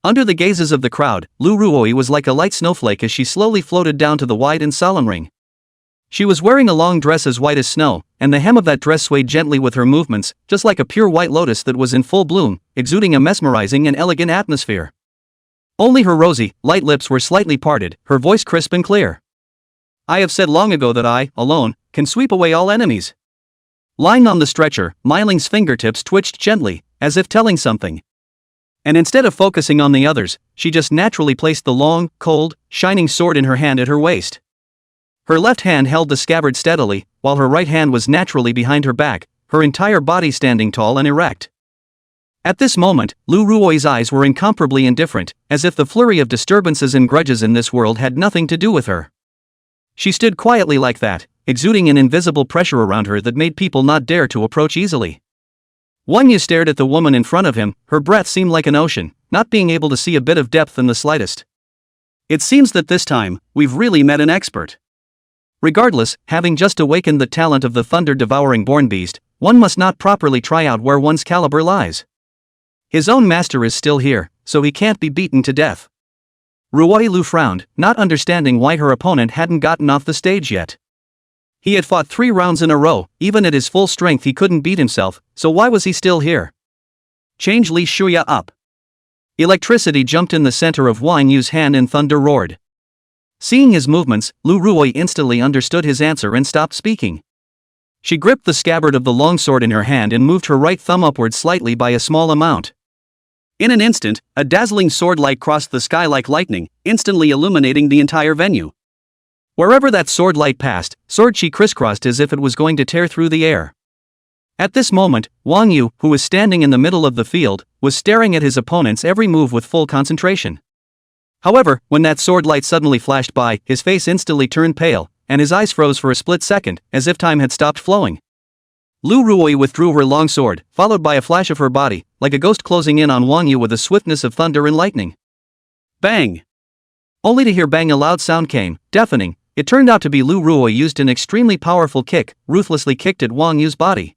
Under the gazes of the crowd, Lu Ruoi was like a light snowflake as she slowly floated down to the wide and solemn ring. She was wearing a long dress as white as snow, and the hem of that dress swayed gently with her movements, just like a pure white lotus that was in full bloom, exuding a mesmerizing and elegant atmosphere. Only her rosy, light lips were slightly parted, her voice crisp and clear. I have said long ago that I, alone, can sweep away all enemies. Lying on the stretcher, Myling's fingertips twitched gently, as if telling something. And instead of focusing on the others, she just naturally placed the long, cold, shining sword in her hand at her waist. Her left hand held the scabbard steadily, while her right hand was naturally behind her back, her entire body standing tall and erect. At this moment, Lu Ruoi's eyes were incomparably indifferent, as if the flurry of disturbances and grudges in this world had nothing to do with her. She stood quietly like that, exuding an invisible pressure around her that made people not dare to approach easily. Wang Yu stared at the woman in front of him, her breath seemed like an ocean, not being able to see a bit of depth in the slightest. It seems that this time, we've really met an expert. Regardless, having just awakened the talent of the thunder-devouring born beast, one must not properly try out where one's caliber lies. His own master is still here, so he can't be beaten to death. Ruoi Lu frowned, not understanding why her opponent hadn't gotten off the stage yet. He had fought 3 rounds in a row, even at his full strength he couldn't beat himself, so why was he still here? Change Li Shuya up. Electricity jumped in the center of Wang Yu's hand and thunder roared. Seeing his movements, Lu Ruoi instantly understood his answer and stopped speaking. She gripped the scabbard of the longsword in her hand and moved her right thumb upward slightly by a small amount. In an instant, a dazzling sword light crossed the sky like lightning, instantly illuminating the entire venue. Wherever that sword light passed, sword chi crisscrossed as if it was going to tear through the air. At this moment, Wang Yu, who was standing in the middle of the field, was staring at his opponent's every move with full concentration. However, when that sword light suddenly flashed by, his face instantly turned pale, and his eyes froze for a split second, as if time had stopped flowing. Lu Ruoi withdrew her long sword, followed by a flash of her body, like a ghost closing in on Wang Yu with the swiftness of thunder and lightning. Bang! Only to hear bang a loud sound came, deafening. It turned out to be Lu Ruoi used an extremely powerful kick, ruthlessly kicked at Wang Yu's body.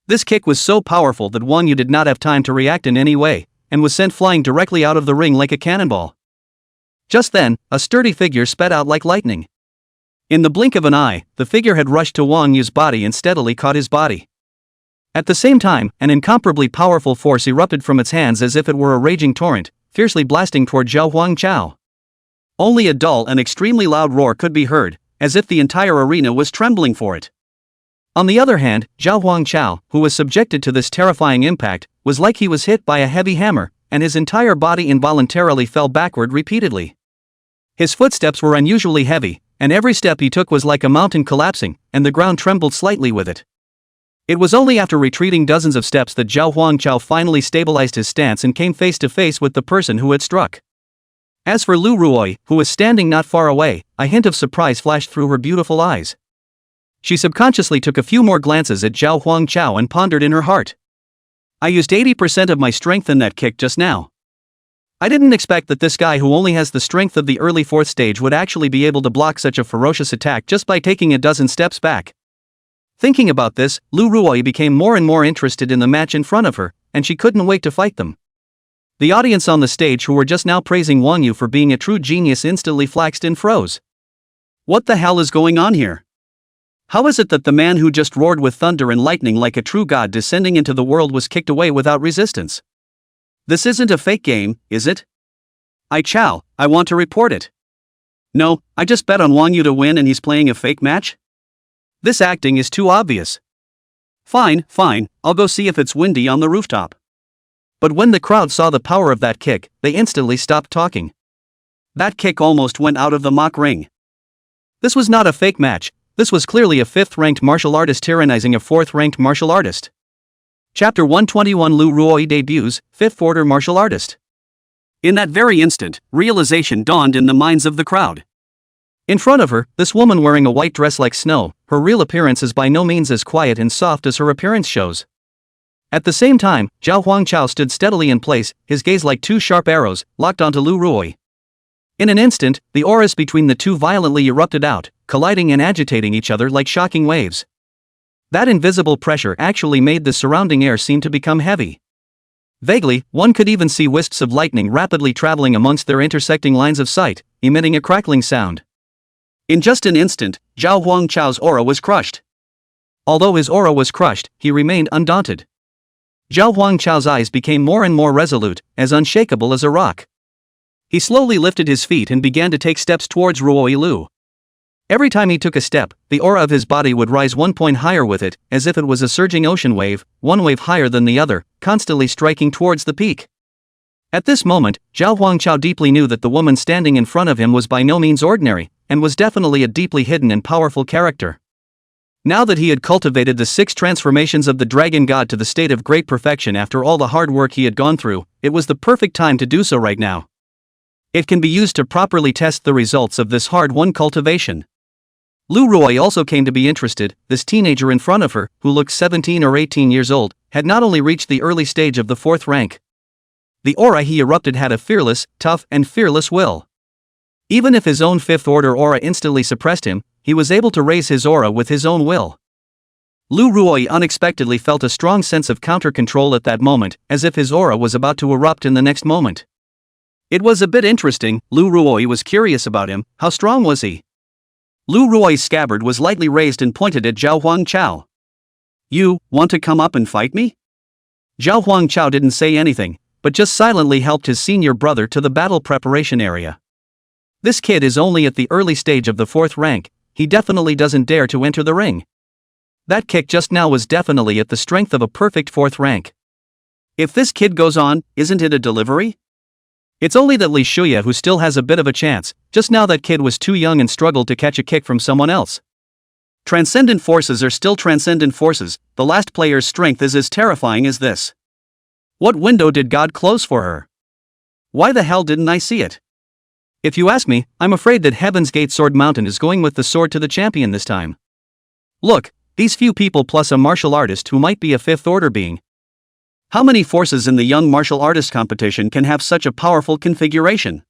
This kick was so powerful that Wang Yu did not have time to react in any way. and was sent flying directly out of the ring like a cannonball. Just then, a sturdy figure sped out like lightning. In the blink of an eye, the figure had rushed to Wang Yu's body and steadily caught his body. At the same time, an incomparably powerful force erupted from its hands as if it were a raging torrent, fiercely blasting toward Zhao Huangchao. Only a dull and extremely loud roar could be heard, as if the entire arena was trembling for it. On the other hand, Zhao Huangchao, who was subjected to this terrifying impact, was like he was hit by a heavy hammer, and his entire body involuntarily fell backward repeatedly. His footsteps were unusually heavy, and every step he took was like a mountain collapsing, and the ground trembled slightly with it. It was only after retreating dozens of steps that Zhao Huangchao finally stabilized his stance and came face to face with the person who had struck. As for Lu Ruoi, who was standing not far away, a hint of surprise flashed through her beautiful eyes. She subconsciously took a few more glances at Zhao Huangchao and pondered in her heart. I used 80% of my strength in that kick just now. I didn't expect that this guy who only has the strength of the early 4th stage would actually be able to block such a ferocious attack just by taking a dozen steps back. Thinking about this, Lu Ruoi became more and more interested in the match in front of her, and she couldn't wait to fight them. The audience on the stage who were just now praising Wang Yu for being a true genius instantly flaxed and froze. What the hell is going on here? How is it that the man who just roared with thunder and lightning like a true god descending into the world was kicked away without resistance? This isn't a fake game, is it? I want to report it. No, I just bet on Wang Yu to win and he's playing a fake match? This acting is too obvious. Fine, I'll go see if it's windy on the rooftop. But when the crowd saw the power of that kick, they instantly stopped talking. That kick almost went out of the mock ring. This was not a fake match, this was clearly a 5th-ranked martial artist tyrannizing a 4th-ranked martial artist. Chapter 121 Lu Ruoi debuts, 5th order martial artist. In that very instant, realization dawned in the minds of the crowd. In front of her, this woman wearing a white dress like snow, her real appearance is by no means as quiet and soft as her appearance shows. At the same time, Zhao Huangchao stood steadily in place, his gaze like two sharp arrows, locked onto Lu Ruoi. In an instant, the auras between the two violently erupted out, colliding and agitating each other like shocking waves. That invisible pressure actually made the surrounding air seem to become heavy. Vaguely, one could even see wisps of lightning rapidly traveling amongst their intersecting lines of sight, emitting a crackling sound. In just an instant, Zhao Huangchao's aura was crushed. Although his aura was crushed, he remained undaunted. Zhao Huangchao's eyes became more and more resolute, as unshakable as a rock. He slowly lifted his feet and began to take steps towards Ruoi Lu. Every time he took a step, the aura of his body would rise 1 point higher with it, as if it was a surging ocean wave, one wave higher than the other, constantly striking towards the peak. At this moment, Zhao Huangchao deeply knew that the woman standing in front of him was by no means ordinary, and was definitely a deeply hidden and powerful character. Now that he had cultivated the 6 transformations of the dragon god to the state of great perfection after all the hard work he had gone through, it was the perfect time to do so right now. It can be used to properly test the results of this hard-won cultivation. Lu Ruoi also came to be interested. This teenager in front of her, who looked 17 or 18 years old, had not only reached the early stage of the 4th rank. The aura he erupted had a fearless, tough, and fearless will. Even if his own 5th order aura instantly suppressed him, he was able to raise his aura with his own will. Lu Ruoi unexpectedly felt a strong sense of counter-control at that moment, as if his aura was about to erupt in the next moment. It was a bit interesting. Lu Ruoi was curious about him. How strong was he? Lu Ruoi's scabbard was lightly raised and pointed at Zhao Huangchao. You want to come up and fight me? Zhao Huangchao didn't say anything, but just silently helped his senior brother to the battle preparation area. This kid is only at the early stage of the 4th rank, he definitely doesn't dare to enter the ring. That kick just now was definitely at the strength of a perfect 4th rank. If this kid goes on, isn't it a delivery? It's only that Shuya who still has a bit of a chance, just now that kid was too young and struggled to catch a kick from someone else. Transcendent forces are still transcendent forces, the last player's strength is as terrifying as this. What window did God close for her? Why the hell didn't I see it? If you ask me, I'm afraid that Heaven's Gate Sword Mountain is going with the sword to the champion this time. Look, these few people plus a martial artist who might be a 5th order being. How many forces in the young martial artist competition can have such a powerful configuration?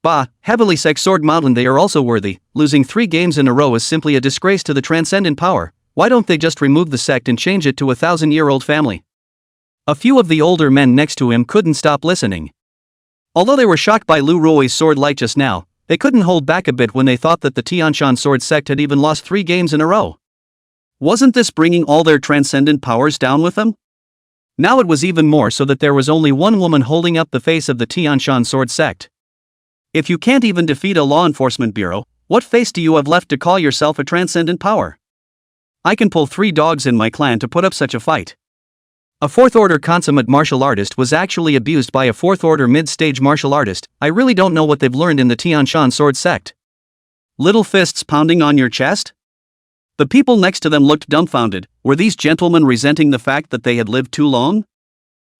Bah, Heavenly Sect Sword Mountain, they are also worthy. Losing 3 games in a row is simply a disgrace to the transcendent power. Why don't they just remove the sect and change it to a 1,000-year-old family? A few of the older men next to him couldn't stop listening. Although they were shocked by Lu Ruoi's sword light just now, they couldn't hold back a bit when they thought that the Tianshan sword sect had even lost 3 games in a row. Wasn't this bringing all their transcendent powers down with them? Now it was even more so that there was only one woman holding up the face of the Tianshan sword sect. If you can't even defeat a law enforcement bureau, what face do you have left to call yourself a transcendent power? I can pull 3 dogs in my clan to put up such a fight. A 4th order consummate martial artist was actually abused by a 4th order mid-stage martial artist. I really don't know what they've learned in the Tianshan sword sect. Little fists pounding on your chest? The people next to them looked dumbfounded. Were these gentlemen resenting the fact that they had lived too long?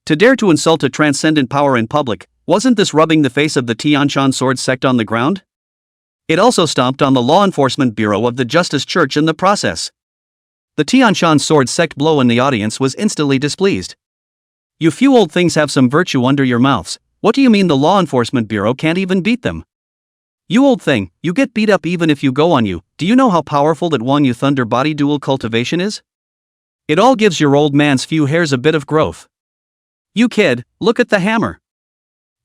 To dare to insult a transcendent power in public, wasn't this rubbing the face of the Tianshan sword sect on the ground? It also stomped on the law enforcement bureau of the Justice Church in the process. The Tianshan sword sect blow in the audience was instantly displeased. You few old things have some virtue under your mouths. What do you mean the law enforcement bureau can't even beat them? You old thing, you get beat up even if you go on you. Do you know how powerful that Wang Yu Thunder Body Duel Cultivation is? It all gives your old man's few hairs a bit of growth. You kid, look at the hammer.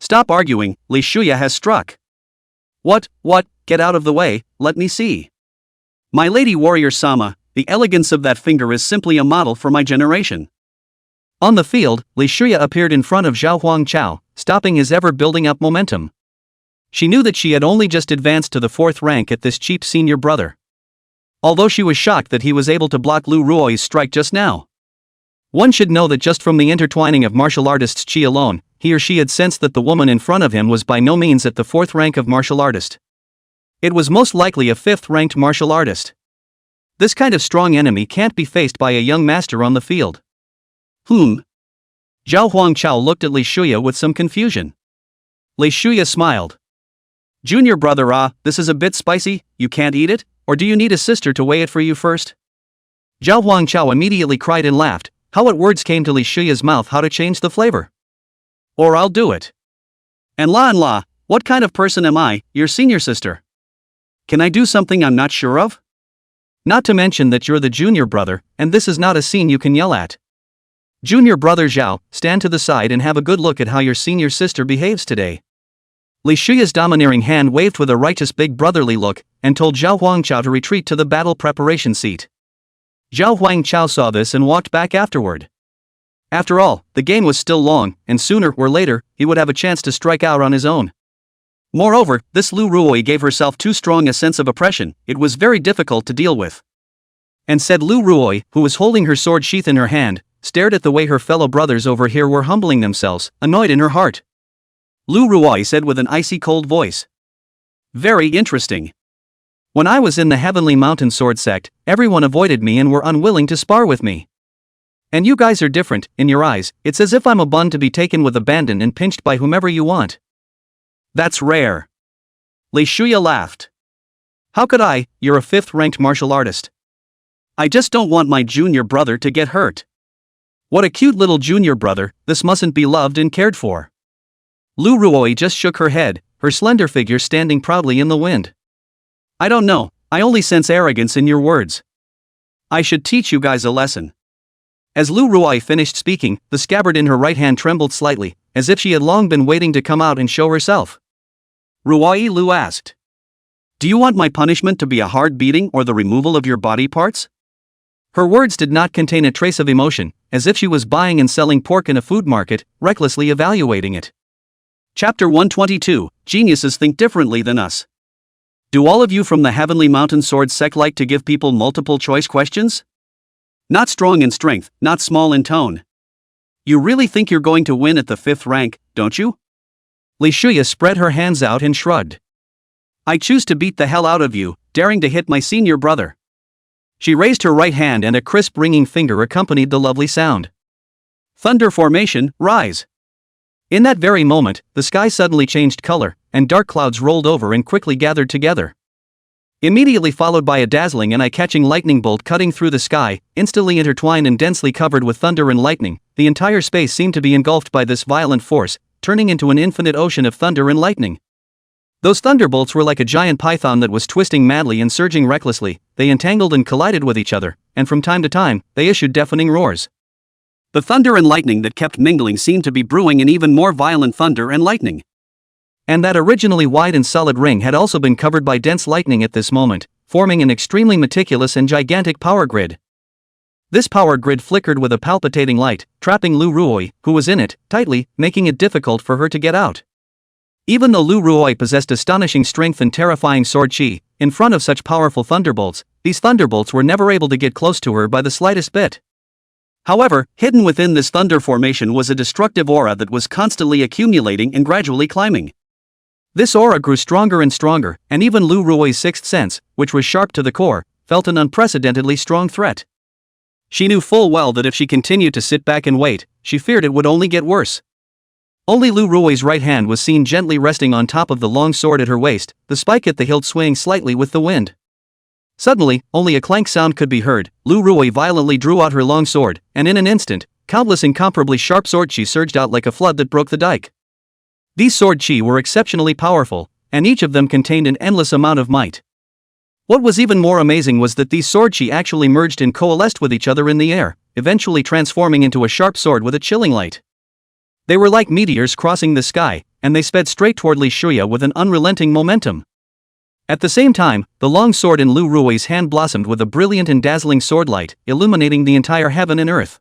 Stop arguing, Li Shuya has struck. What, get out of the way, let me see. My lady warrior Sama, the elegance of that finger is simply a model for my generation. On the field, Li Shuya appeared in front of Zhao Huangchao, stopping his ever-building up momentum. She knew that she had only just advanced to the 4th rank at this cheap senior brother. Although she was shocked that he was able to block Lu Ruoi's strike just now. One should know that just from the intertwining of martial artists' chi alone, he or she had sensed that the woman in front of him was by no means at the 4th rank of martial artist. It was most likely a 5th ranked martial artist. This kind of strong enemy can't be faced by a young master on the field. Zhao Huangchao looked at Li Shuya with some confusion. Li Shuya smiled. Junior brother, this is a bit spicy, you can't eat it, or do you need a sister to weigh it for you first? Zhao Huangchao immediately cried and laughed. How at words came to Li Shuya's mouth how to change the flavor. Or I'll do it. And la, what kind of person am I, your senior sister? Can I do something I'm not sure of? Not to mention that you're the junior brother, and this is not a scene you can yell at. Junior brother Zhao, stand to the side and have a good look at how your senior sister behaves today. Li Shuya's domineering hand waved with a righteous big brotherly look, and told Zhao Huangchao to retreat to the battle preparation seat. Zhao Huangchao saw this and walked back afterward. After all, the game was still long, and sooner or later, he would have a chance to strike out on his own. Moreover, this Lu Ruoi gave herself too strong a sense of oppression, it was very difficult to deal with. And said Lu Ruoi, who was holding her sword sheath in her hand, stared at the way her fellow brothers over here were humbling themselves, annoyed in her heart. Lu Ruoi said with an icy cold voice. Very interesting. When I was in the Heavenly Mountain Sword Sect, everyone avoided me and were unwilling to spar with me. And you guys are different, in your eyes, it's as if I'm a bun to be taken with abandon and pinched by whomever you want. That's rare. Li Shuya laughed. How could I, you're a 5th ranked martial artist. I just don't want my junior brother to get hurt. What a cute little junior brother, this mustn't be loved and cared for. Lu Ruoi just shook her head, her slender figure standing proudly in the wind. I don't know, I only sense arrogance in your words. I should teach you guys a lesson. As Lu Ruoi finished speaking, the scabbard in her right hand trembled slightly, as if she had long been waiting to come out and show herself. Ruoi Lu asked. Do you want my punishment to be a hard beating or the removal of your body parts? Her words did not contain a trace of emotion, as if she was buying and selling pork in a food market, recklessly evaluating it. Chapter 122, Geniuses Think Differently Than Us. Do all of you from the Heavenly Mountain Sword Sect like to give people multiple choice questions? Not strong in strength, not small in tone. You really think you're going to win at the 5th rank, don't you? Li Shuya spread her hands out and shrugged. I choose to beat the hell out of you, daring to hit my senior brother. She raised her right hand and a crisp ringing finger accompanied the lovely sound. Thunder formation, rise. In that very moment, the sky suddenly changed color, and dark clouds rolled over and quickly gathered together. Immediately followed by a dazzling and eye-catching lightning bolt cutting through the sky, instantly intertwined and densely covered with thunder and lightning, the entire space seemed to be engulfed by this violent force, turning into an infinite ocean of thunder and lightning. Those thunderbolts were like a giant python that was twisting madly and surging recklessly, they entangled and collided with each other, and from time to time, they issued deafening roars. The thunder and lightning that kept mingling seemed to be brewing an even more violent thunder and lightning. And that originally wide and solid ring had also been covered by dense lightning at this moment, forming an extremely meticulous and gigantic power grid. This power grid flickered with a palpitating light, trapping Lu Ruoi, who was in it, tightly, making it difficult for her to get out. Even though Lu Ruoi possessed astonishing strength and terrifying sword chi, in front of such powerful thunderbolts, these thunderbolts were never able to get close to her by the slightest bit. However, hidden within this thunder formation was a destructive aura that was constantly accumulating and gradually climbing. This aura grew stronger and stronger, and even Lu Ruoi's sixth sense, which was sharp to the core, felt an unprecedentedly strong threat. She knew full well that if she continued to sit back and wait, she feared it would only get worse. Only Lu Ruoi's right hand was seen gently resting on top of the long sword at her waist, the spike at the hilt swaying slightly with the wind. Suddenly, only a clank sound could be heard. Lu Ruoi violently drew out her long sword, and in an instant, countless incomparably sharp sword chi surged out like a flood that broke the dike. These sword chi were exceptionally powerful, and each of them contained an endless amount of might. What was even more amazing was that these sword chi actually merged and coalesced with each other in the air, eventually transforming into a sharp sword with a chilling light. They were like meteors crossing the sky, and they sped straight toward Li Shuya with an unrelenting momentum. At the same time, the long sword in Lu Ruoi's hand blossomed with a brilliant and dazzling sword light, illuminating the entire heaven and earth.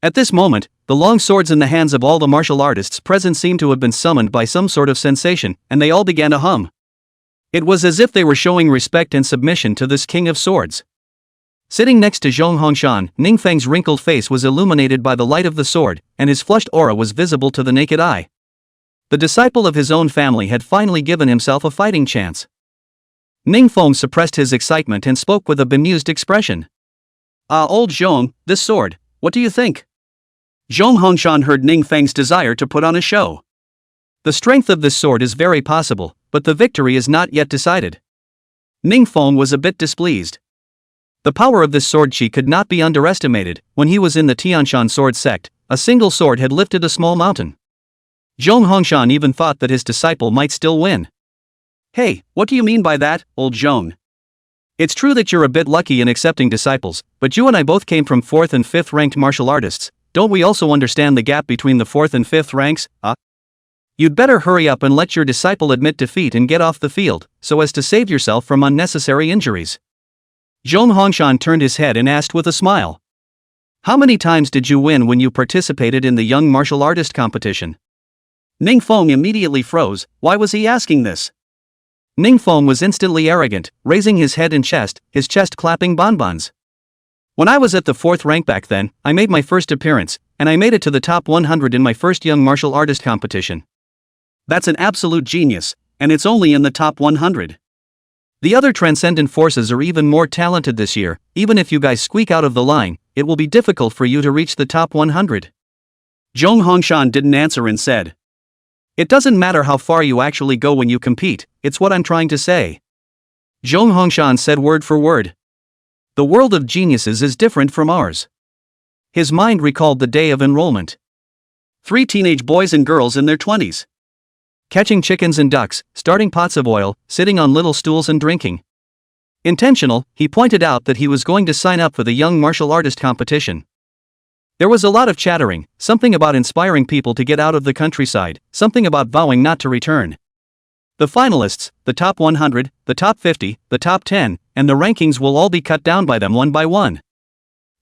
At this moment, the long swords in the hands of all the martial artists present seemed to have been summoned by some sort of sensation, and they all began to hum. It was as if they were showing respect and submission to this king of swords. Sitting next to Zhong Hongshan, Ningfeng's wrinkled face was illuminated by the light of the sword, and his flushed aura was visible to the naked eye. The disciple of his own family had finally given himself a fighting chance. Ningfeng suppressed his excitement and spoke with a bemused expression. Old Zhong, this sword, what do you think? Zhong Hongshan heard Ningfeng's desire to put on a show. The strength of this sword is very possible, but the victory is not yet decided. Ningfeng was a bit displeased. The power of this sword chi could not be underestimated. When he was in the Tianshan sword sect, a single sword had lifted a small mountain. Zhong Hongshan even thought that his disciple might still win. Hey, what do you mean by that, old Zhong? It's true that you're a bit lucky in accepting disciples, but you and I both came from 4th and 5th ranked martial artists. Don't we also understand the gap between the 4th and 5th ranks? You'd better hurry up and let your disciple admit defeat and get off the field, so as to save yourself from unnecessary injuries. Zhong Hongshan turned his head and asked with a smile. How many times did you win when you participated in the young martial artist competition? Ningfeng immediately froze. Why was he asking this? Ningfeng was instantly arrogant, raising his head and chest, his chest clapping bonbons. When I was at the 4th rank back then, I made my first appearance, and I made it to the top 100 in my first young martial artist competition. That's an absolute genius, and it's only in the top 100. The other transcendent forces are even more talented this year. Even if you guys squeak out of the line, it will be difficult for you to reach the top 100. Zhong Hongshan didn't answer and said, It doesn't matter how far you actually go when you compete, it's what I'm trying to say. Zhong Hongshan said word for word. The world of geniuses is different from ours. His mind recalled the day of enrollment. 3 teenage boys and girls in their 20s. Catching chickens and ducks, starting pots of oil, sitting on little stools and drinking. Intentional, he pointed out that he was going to sign up for the young martial artist competition. There was a lot of chattering, something about inspiring people to get out of the countryside, something about vowing not to return. The finalists, the top 100, the top 50, the top 10, and the rankings will all be cut down by them one by one.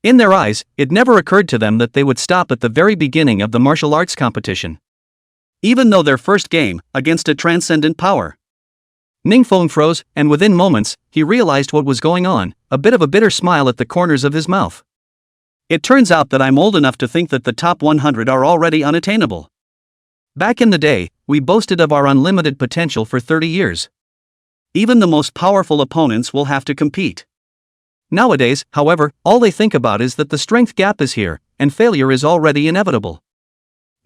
In their eyes, it never occurred to them that they would stop at the very beginning of the martial arts competition. Even though their first game, against a transcendent power. Ningfeng froze, and within moments, he realized what was going on, a bit of a bitter smile at the corners of his mouth. It turns out that I'm old enough to think that the top 100 are already unattainable. Back in the day, we boasted of our unlimited potential for 30 years. Even the most powerful opponents will have to compete. Nowadays, however, all they think about is that the strength gap is here, and failure is already inevitable.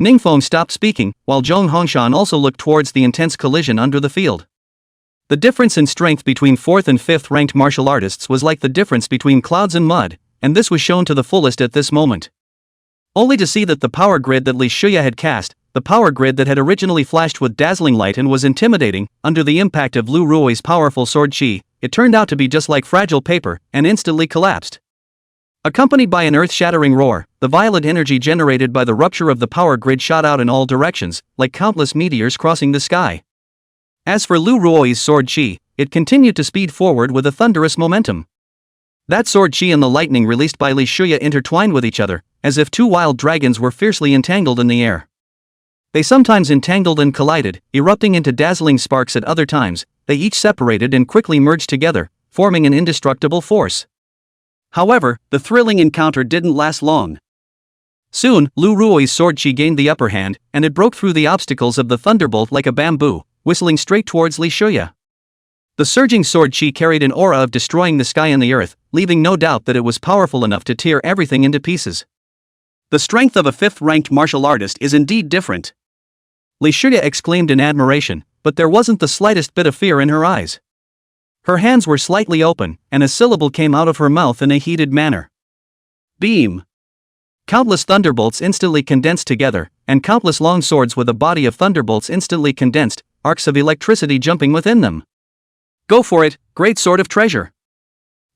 Ningfeng stopped speaking, while Zhong Hongshan also looked towards the intense collision under the field. The difference in strength between 4th and 5th ranked martial artists was like the difference between clouds and mud, and this was shown to the fullest at this moment. Only to see that the power grid that Li Shuya had cast, the power grid that had originally flashed with dazzling light and was intimidating, under the impact of Lu Ruoi's powerful sword chi, it turned out to be just like fragile paper, and instantly collapsed. Accompanied by an earth-shattering roar, the violent energy generated by the rupture of the power grid shot out in all directions, like countless meteors crossing the sky. As for Lu Ruoi's sword chi, it continued to speed forward with a thunderous momentum. That sword chi and the lightning released by Li Shuya intertwined with each other, as if two wild dragons were fiercely entangled in the air. They sometimes entangled and collided, erupting into dazzling sparks at other times. They each separated and quickly merged together, forming an indestructible force. However, the thrilling encounter didn't last long. Soon, Lu Ruoi's sword chi gained the upper hand, and it broke through the obstacles of the thunderbolt like a bamboo, whistling straight towards Li Shuya. The surging sword chi carried an aura of destroying the sky and the earth, leaving no doubt that it was powerful enough to tear everything into pieces. The strength of a fifth-ranked martial artist is indeed different. Li Shuya exclaimed in admiration, but there wasn't the slightest bit of fear in her eyes. Her hands were slightly open, and a syllable came out of her mouth in a heated manner. Beam. Countless thunderbolts instantly condensed together, and countless long swords with a body of thunderbolts instantly condensed, arcs of electricity jumping within them. Go for it, great sword of treasure.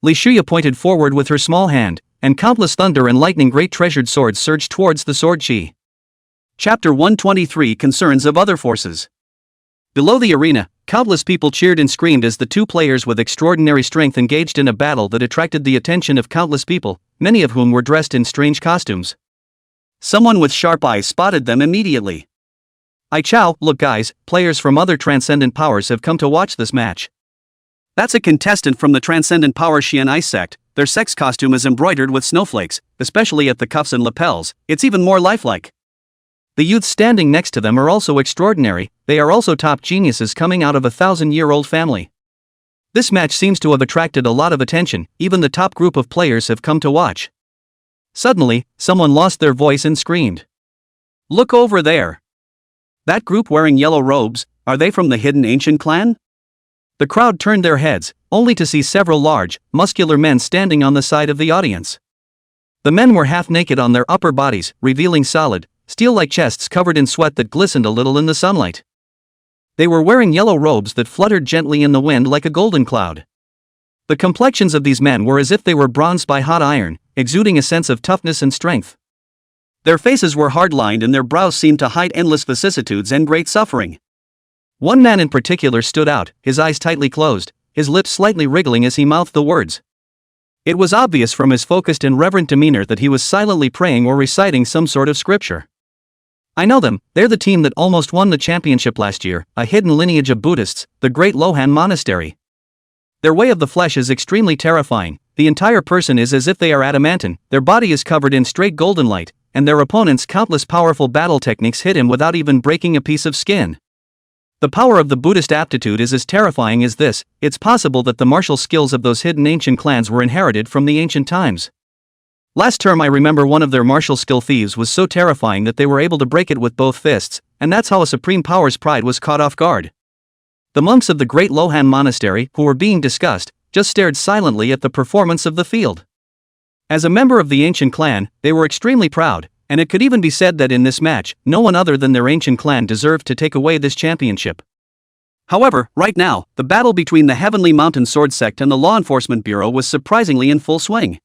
Li Shuya pointed forward with her small hand, and countless thunder and lightning great treasured swords surged towards the sword chi. Chapter 123 Concerns of Other Forces. Below the arena, countless people cheered and screamed as the two players with extraordinary strength engaged in a battle that attracted the attention of countless people, many of whom were dressed in strange costumes. Someone with sharp eyes spotted them immediately. "Ai Chow, look guys, players from other transcendent powers have come to watch this match." That's a contestant from the Transcendent Power Xian Ice sect. Their sex costume is embroidered with snowflakes, especially at the cuffs and lapels. It's even more lifelike. The youths standing next to them are also extraordinary. They are also top geniuses coming out of a 1,000-year-old family. This match seems to have attracted a lot of attention. Even the top group of players have come to watch. Suddenly, someone lost their voice and screamed. "Look over there! That group wearing yellow robes, are they from the hidden ancient clan?" The crowd turned their heads, only to see several large, muscular men standing on the side of the audience. The men were half naked on their upper bodies, revealing solid, steel-like chests covered in sweat that glistened a little in the sunlight. They were wearing yellow robes that fluttered gently in the wind like a golden cloud. The complexions of these men were as if they were bronzed by hot iron, exuding a sense of toughness and strength. Their faces were hard-lined and their brows seemed to hide endless vicissitudes and great suffering. One man in particular stood out, his eyes tightly closed, his lips slightly wriggling as he mouthed the words. It was obvious from his focused and reverent demeanor that he was silently praying or reciting some sort of scripture. "I know them, they're the team that almost won the championship last year, a hidden lineage of Buddhists, the Great Lohan Monastery. Their way of the flesh is extremely terrifying, the entire person is as if they are adamantine, their body is covered in straight golden light, and their opponent's countless powerful battle techniques hit him without even breaking a piece of skin. The power of the Buddhist aptitude is as terrifying as this. It's possible that the martial skills of those hidden ancient clans were inherited from the ancient times. Last term I remember one of their martial skill thieves was so terrifying that they were able to break it with both fists, and that's how a supreme power's pride was caught off guard." The monks of the Great Lohan Monastery, who were being discussed, just stared silently at the performance of the field. As a member of the ancient clan, they were extremely proud, and it could even be said that in this match, no one other than their ancient clan deserved to take away this championship. However, right now, the battle between the Heavenly Mountain Sword Sect and the Law Enforcement Bureau was surprisingly in full swing.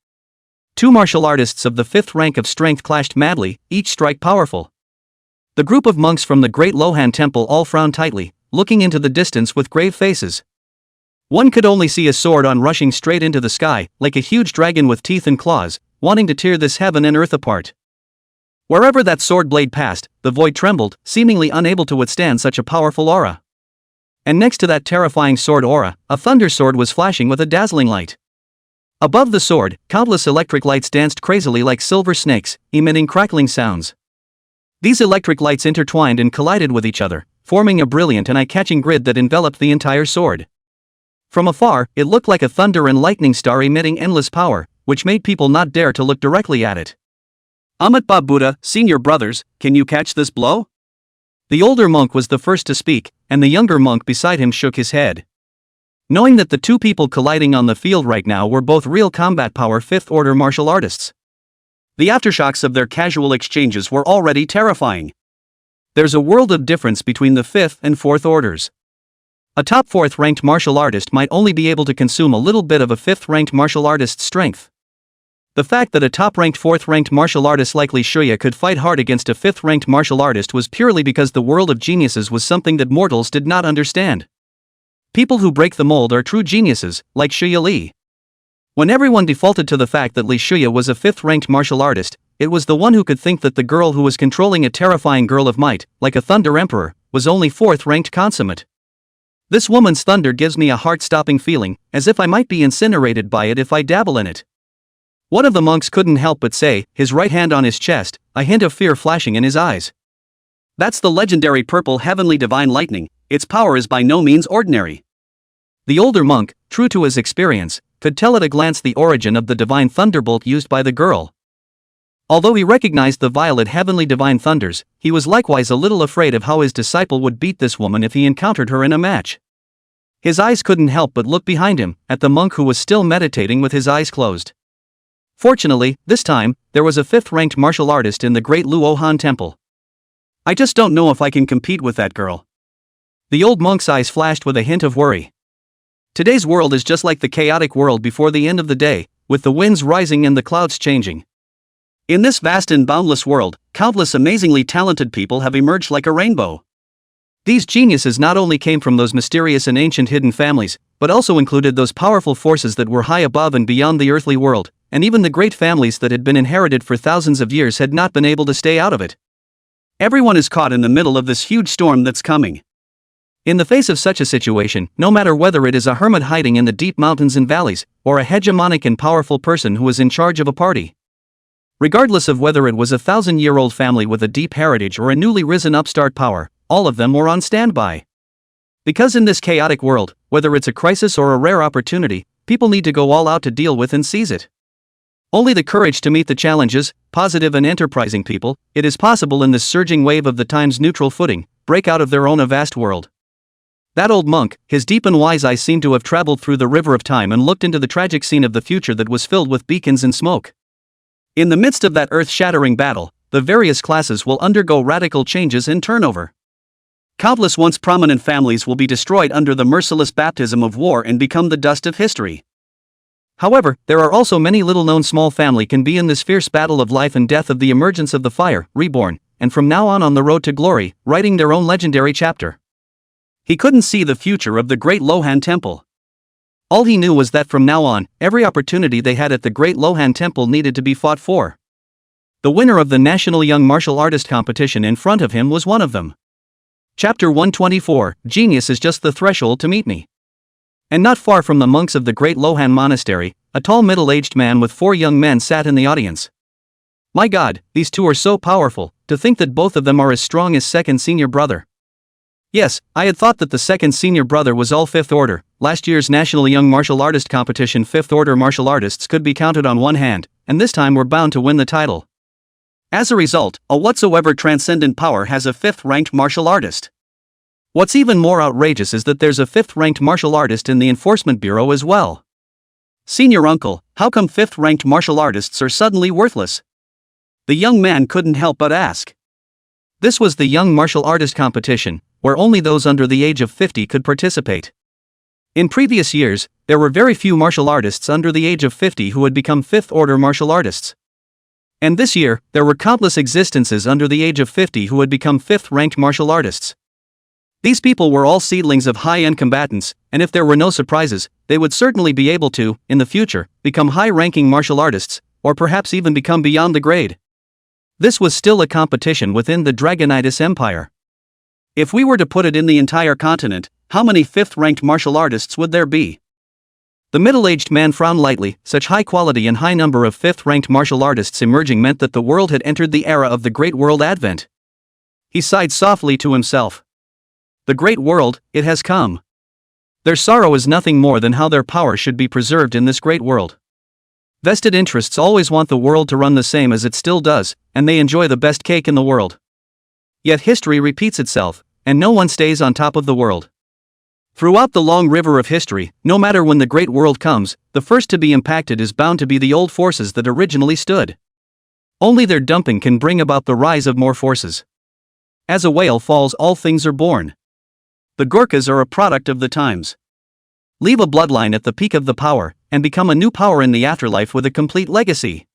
Two martial artists of the 5th rank of strength clashed madly, each strike powerful. The group of monks from the Great Lohan Temple all frowned tightly, looking into the distance with grave faces. One could only see a sword on rushing straight into the sky, like a huge dragon with teeth and claws, wanting to tear this heaven and earth apart. Wherever that sword blade passed, the void trembled, seemingly unable to withstand such a powerful aura. And next to that terrifying sword aura, a thunder sword was flashing with a dazzling light. Above the sword, countless electric lights danced crazily like silver snakes, emitting crackling sounds. These electric lights intertwined and collided with each other, forming a brilliant and eye-catching grid that enveloped the entire sword. From afar, it looked like a thunder and lightning star emitting endless power, which made people not dare to look directly at it. "Amitabha Buddha, senior brothers, can you catch this blow?" The older monk was the first to speak, and the younger monk beside him shook his head. Knowing that the two people colliding on the field right now were both real combat power 5th order martial artists. The aftershocks of their casual exchanges were already terrifying. There's a world of difference between the 5th and 4th orders. A top 4th ranked martial artist might only be able to consume a little bit of a 5th ranked martial artist's strength. The fact that a top-ranked 4th-ranked martial artist like Shuya could fight hard against a 5th-ranked martial artist was purely because the world of geniuses was something that mortals did not understand. People who break the mold are true geniuses, like Shuya Lee. When everyone defaulted to the fact that Shuya was a 5th-ranked martial artist, it was the one who could think that the girl who was controlling a terrifying girl of might, like a thunder emperor, was only 4th-ranked consummate. This woman's thunder gives me a heart-stopping feeling, as if I might be incinerated by it if I dabble in it. One of the monks couldn't help but say, his right hand on his chest, a hint of fear flashing in his eyes. That's the legendary purple heavenly divine lightning. Its power is by no means ordinary. The older monk, true to his experience, could tell at a glance the origin of the divine thunderbolt used by the girl. Although he recognized the violet heavenly divine thunders, he was likewise a little afraid of how his disciple would beat this woman if he encountered her in a match. His eyes couldn't help but look behind him, at the monk who was still meditating with his eyes closed. Fortunately, this time, there was a 5th-ranked martial artist in the great Luohan temple. I just don't know if I can compete with that girl. The old monk's eyes flashed with a hint of worry. Today's world is just like the chaotic world before the end of the day, with the winds rising and the clouds changing. In this vast and boundless world, countless amazingly talented people have emerged like a rainbow. These geniuses not only came from those mysterious and ancient hidden families, but also included those powerful forces that were high above and beyond the earthly world, and even the great families that had been inherited for thousands of years had not been able to stay out of it. Everyone is caught in the middle of this huge storm that's coming. In the face of such a situation, no matter whether it is a hermit hiding in the deep mountains and valleys, or a hegemonic and powerful person who is in charge of a party. Regardless of whether it was a 1,000-year-old family with a deep heritage or a newly risen upstart power, all of them were on standby. Because in this chaotic world, whether it's a crisis or a rare opportunity, people need to go all out to deal with and seize it. Only the courage to meet the challenges, positive and enterprising people, it is possible in this surging wave of the time's neutral footing, break out of their own vast world. That old monk, his deep and wise eyes seemed to have traveled through the river of time and looked into the tragic scene of the future that was filled with beacons and smoke. In the midst of that earth-shattering battle, the various classes will undergo radical changes and turnover. Countless once prominent families will be destroyed under the merciless baptism of war and become the dust of history. However, there are also many little-known small families can be in this fierce battle of life and death of the emergence of the fire, reborn, and from now on the road to glory, writing their own legendary chapter. He couldn't see the future of the great Lohan Temple. All he knew was that from now on, every opportunity they had at the great Lohan Temple needed to be fought for. The winner of the National Young Martial Artist Competition in front of him was one of them. Chapter 124, Genius is just the threshold to meet me. And not far from the monks of the great Lohan Monastery, a tall middle-aged man with 4 young men sat in the audience. My God, these two are so powerful, to think that both of them are as strong as second senior brother. Yes, I had thought that the second senior brother was all 5th order. Last year's National Young Martial Artist Competition 5th order martial artists could be counted on one hand, and this time were bound to win the title. As a result, a whatsoever transcendent power has a 5th-ranked martial artist. What's even more outrageous is that there's a 5th-ranked martial artist in the Enforcement Bureau as well. Senior uncle, how come 5th-ranked martial artists are suddenly worthless? The young man couldn't help but ask. This was the Young Martial Artist Competition, where only those under the age of 50 could participate. In previous years, there were very few martial artists under the age of 50 who had become 5th-order martial artists. And this year, there were countless existences under the age of 50 who had become 5th-ranked martial artists. These people were all seedlings of high-end combatants, and if there were no surprises, they would certainly be able to, in the future, become high-ranking martial artists, or perhaps even become beyond the grade. This was still a competition within the Dragonitis Empire. If we were to put it in the entire continent, how many 5th-ranked martial artists would there be? The middle-aged man frowned lightly. Such high quality and high number of 5th-ranked martial artists emerging meant that the world had entered the era of the Great World Advent. He sighed softly to himself. The Great World, it has come. Their sorrow is nothing more than how their power should be preserved in this great world. Vested interests always want the world to run the same as it still does, and they enjoy the best cake in the world. Yet history repeats itself, and no one stays on top of the world. Throughout the long river of history, no matter when the great world comes, the first to be impacted is bound to be the old forces that originally stood. Only their dumping can bring about the rise of more forces. As a whale falls, all things are born. The Gurkhas are a product of the times. Leave a bloodline at the peak of the power, and become a new power in the afterlife with a complete legacy.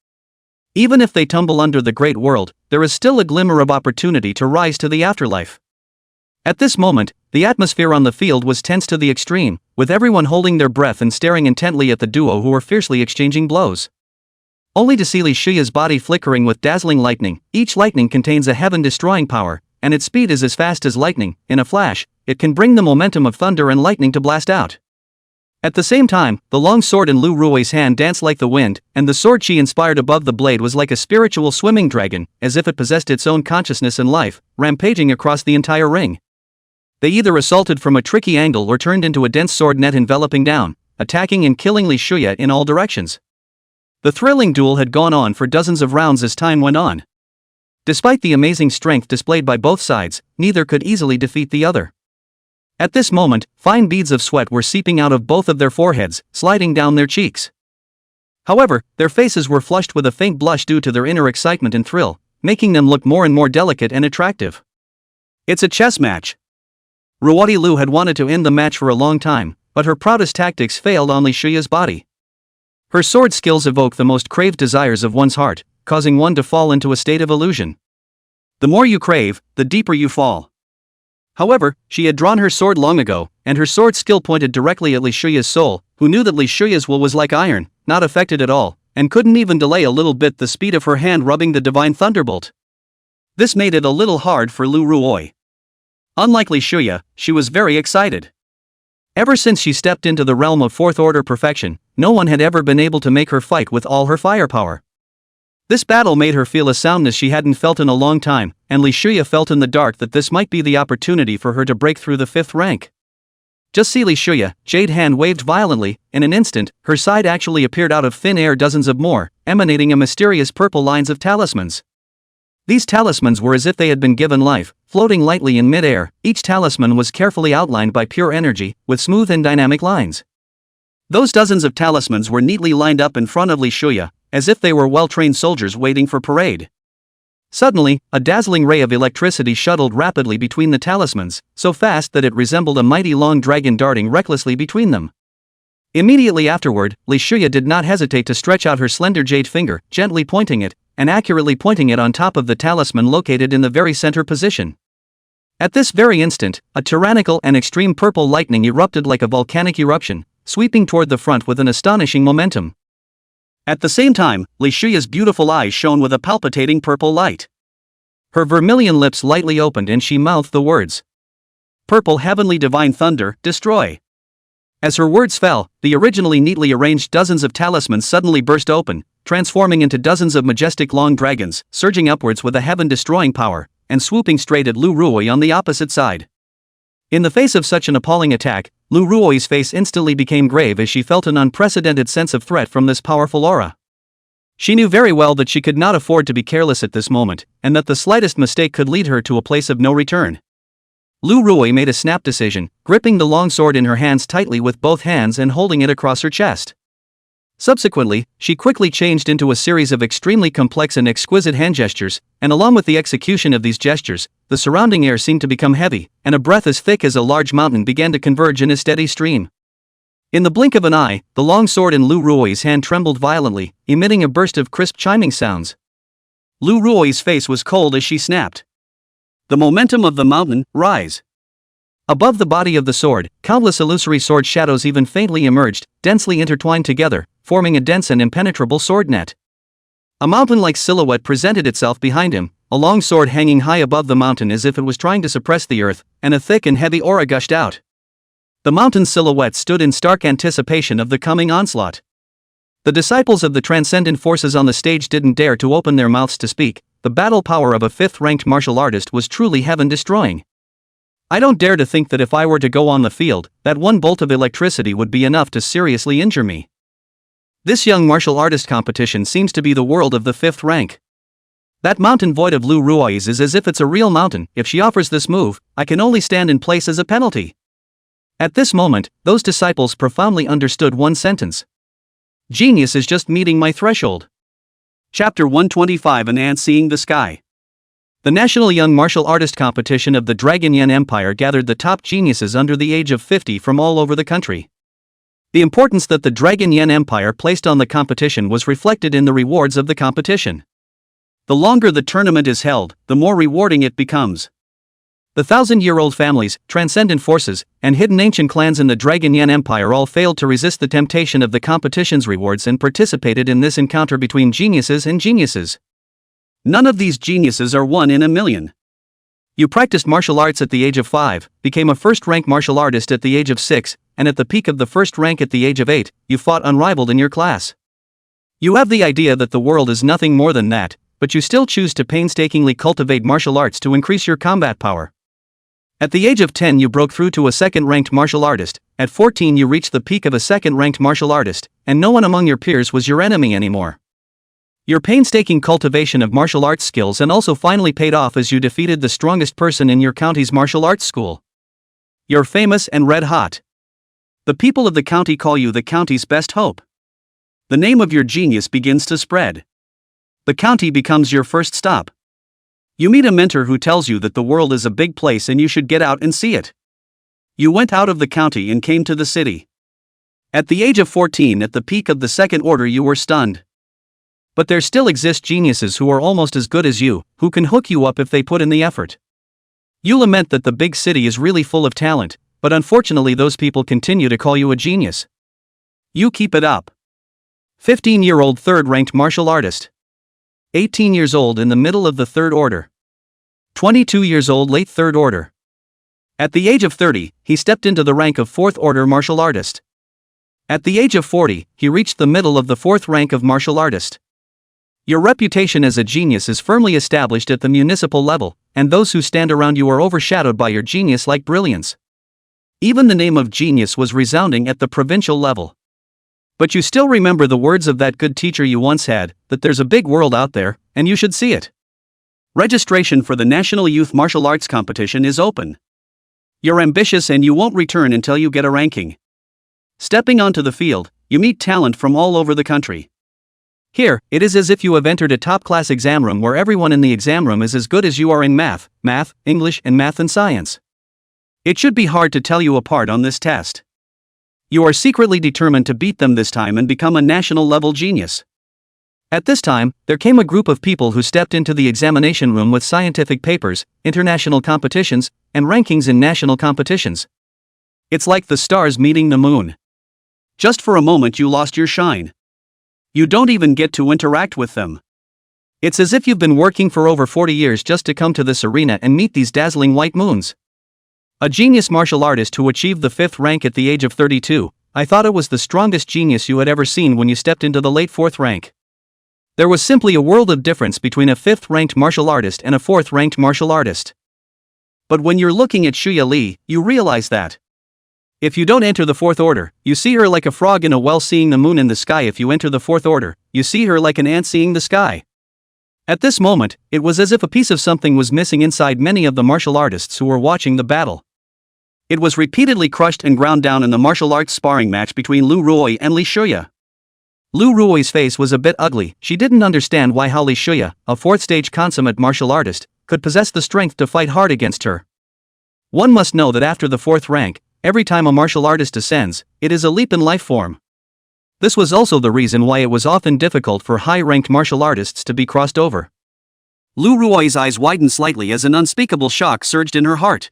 Even if they tumble under the great world, there is still a glimmer of opportunity to rise to the afterlife. At this moment, the atmosphere on the field was tense to the extreme, with everyone holding their breath and staring intently at the duo who were fiercely exchanging blows. Only to see Li Shuya's body flickering with dazzling lightning. Each lightning contains a heaven-destroying power, and its speed is as fast as lightning. In a flash, it can bring the momentum of thunder and lightning to blast out. At the same time, the long sword in Lu Ruo's hand danced like the wind, and the sword she inspired above the blade was like a spiritual swimming dragon, as if it possessed its own consciousness and life, rampaging across the entire ring. They either assaulted from a tricky angle or turned into a dense sword net enveloping down, attacking and killing Li Shuya in all directions. The thrilling duel had gone on for dozens of rounds as time went on. Despite the amazing strength displayed by both sides, neither could easily defeat the other. At this moment, fine beads of sweat were seeping out of both of their foreheads, sliding down their cheeks. However, their faces were flushed with a faint blush due to their inner excitement and thrill, making them look more and more delicate and attractive. It's a chess match. Ruoti Lu had wanted to end the match for a long time, but her proudest tactics failed on Li Shuya's body. Her sword skills evoke the most craved desires of one's heart, causing one to fall into a state of illusion. The more you crave, the deeper you fall. However, she had drawn her sword long ago, and her sword skill pointed directly at Li Shuya's soul, who knew that Li Shuya's will was like iron, not affected at all, and couldn't even delay a little bit the speed of her hand rubbing the divine thunderbolt. This made it a little hard for Lu Ruoi. Unlike Li Shuya, she was very excited. Ever since she stepped into the realm of fourth-order perfection, no one had ever been able to make her fight with all her firepower. This battle made her feel a soundness she hadn't felt in a long time, and Li Shuya felt in the dark that this might be the opportunity for her to break through the 5th rank. Just see Li Shuya, jade hand waved violently. In an instant, her side actually appeared out of thin air dozens of more, emanating a mysterious purple lines of talismans. These talismans were as if they had been given life, floating lightly in mid-air. Each talisman was carefully outlined by pure energy, with smooth and dynamic lines. Those dozens of talismans were neatly lined up in front of Li Shuya, as if they were well-trained soldiers waiting for parade. Suddenly, a dazzling ray of electricity shuttled rapidly between the talismans, so fast that it resembled a mighty long dragon darting recklessly between them. Immediately afterward, Li Shuya did not hesitate to stretch out her slender jade finger, gently pointing it, and accurately pointing it on top of the talisman located in the very center position. At this very instant, a tyrannical and extreme purple lightning erupted like a volcanic eruption, sweeping toward the front with an astonishing momentum. At the same time, Li Shuya's beautiful eyes shone with a palpitating purple light. Her vermilion lips lightly opened and she mouthed the words, "Purple heavenly divine thunder, destroy." As her words fell, the originally neatly arranged dozens of talismans suddenly burst open, transforming into dozens of majestic long dragons, surging upwards with a heaven-destroying power, and swooping straight at Lu Ruoi on the opposite side. In the face of such an appalling attack, Lu Ruoi's face instantly became grave as she felt an unprecedented sense of threat from this powerful aura. She knew very well that she could not afford to be careless at this moment, and that the slightest mistake could lead her to a place of no return. Lu Ruoi made a snap decision, gripping the long sword in her hands tightly with both hands and holding it across her chest. Subsequently, she quickly changed into a series of extremely complex and exquisite hand gestures, and along with the execution of these gestures, the surrounding air seemed to become heavy, and a breath as thick as a large mountain began to converge in a steady stream. In the blink of an eye, the long sword in Lu Ruoi's hand trembled violently, emitting a burst of crisp chiming sounds. Lu Ruoi's face was cold as she snapped. The momentum of the mountain, rise. Above the body of the sword, countless illusory sword shadows even faintly emerged, densely intertwined together, forming a dense and impenetrable sword net. A mountain-like silhouette presented itself behind him, a long sword hanging high above the mountain as if it was trying to suppress the earth, and a thick and heavy aura gushed out. The mountain silhouette stood in stark anticipation of the coming onslaught. The disciples of the transcendent forces on the stage didn't dare to open their mouths to speak. The battle power of a 5th-ranked martial artist was truly heaven-destroying. I don't dare to think that if I were to go on the field, that one bolt of electricity would be enough to seriously injure me. This young martial artist competition seems to be the world of the 5th rank. That mountain void of Lu Ruoi's is as if it's a real mountain. If she offers this move, I can only stand in place as a penalty. At this moment, those disciples profoundly understood one sentence. Genius is just meeting my threshold. Chapter 125 An Ant Seeing the Sky. The National Young Martial Artist Competition of the Dragon Yen Empire gathered the top geniuses under the age of 50 from all over the country. The importance that the Dragon Yen Empire placed on the competition was reflected in the rewards of the competition. The longer the tournament is held, the more rewarding it becomes. The 1,000-year-old families, transcendent forces, and hidden ancient clans in the Dragon Yen Empire all failed to resist the temptation of the competition's rewards and participated in this encounter between geniuses and geniuses. None of these geniuses are one in a million. You practiced martial arts at the age of 5, became a first-rank martial artist at the age of 6, and at the peak of the first rank at the age of 8, you fought unrivaled in your class. You have the idea that the world is nothing more than that, but you still choose to painstakingly cultivate martial arts to increase your combat power. At the age of 10 you broke through to a second-ranked martial artist, at 14 you reached the peak of a second-ranked martial artist, and no one among your peers was your enemy anymore. Your painstaking cultivation of martial arts skills and also finally paid off as you defeated the strongest person in your county's martial arts school. You're famous and red hot. The people of the county call you the county's best hope. The name of your genius begins to spread. The county becomes your first stop. You meet a mentor who tells you that the world is a big place and you should get out and see it. You went out of the county and came to the city. At the age of 14, at the peak of the second order, you were stunned. But there still exist geniuses who are almost as good as you, who can hook you up if they put in the effort. You lament that the big city is really full of talent, but unfortunately those people continue to call you a genius. You keep it up. 15-year-old third-ranked martial artist. 18 years old in the middle of the third order. 22 years old late third order. At the age of 30, he stepped into the rank of fourth order martial artist. At the age of 40, he reached the middle of the fourth rank of martial artist. Your reputation as a genius is firmly established at the municipal level, and those who stand around you are overshadowed by your genius-like brilliance. Even the name of genius was resounding at the provincial level. But you still remember the words of that good teacher you once had, that there's a big world out there, and you should see it. Registration for the National Youth Martial Arts Competition is open. You're ambitious and you won't return until you get a ranking. Stepping onto the field, you meet talent from all over the country. Here, it is as if you have entered a top-class exam room where everyone in the exam room is as good as you are in math, English, and math and science. It should be hard to tell you apart on this test. You are secretly determined to beat them this time and become a national-level genius. At this time, there came a group of people who stepped into the examination room with scientific papers, international competitions, and rankings in national competitions. It's like the stars meeting the moon. Just for a moment you lost your shine. You don't even get to interact with them. It's as if you've been working for over 40 years just to come to this arena and meet these dazzling white moons. A genius martial artist who achieved the 5th rank at the age of 32, I thought it was the strongest genius you had ever seen when you stepped into the late 4th rank. There was simply a world of difference between a 5th ranked martial artist and a 4th ranked martial artist. But when you're looking at Shuya Li, you realize that if you don't enter the 4th order, you see her like a frog in a well seeing the moon in the sky. If you enter the 4th order, you see her like an ant seeing the sky. At this moment, it was as if a piece of something was missing inside many of the martial artists who were watching the battle. It was repeatedly crushed and ground down in the martial arts sparring match between Lu Ruoi and Li Shuya. Lu Ruoi's face was a bit ugly. She didn't understand why Li Shuya, a 4th-stage consummate martial artist, could possess the strength to fight hard against her. One must know that after the 4th rank, every time a martial artist ascends, it is a leap in life form. This was also the reason why it was often difficult for high-ranked martial artists to be crossed over. Lu Ruoi's eyes widened slightly as an unspeakable shock surged in her heart.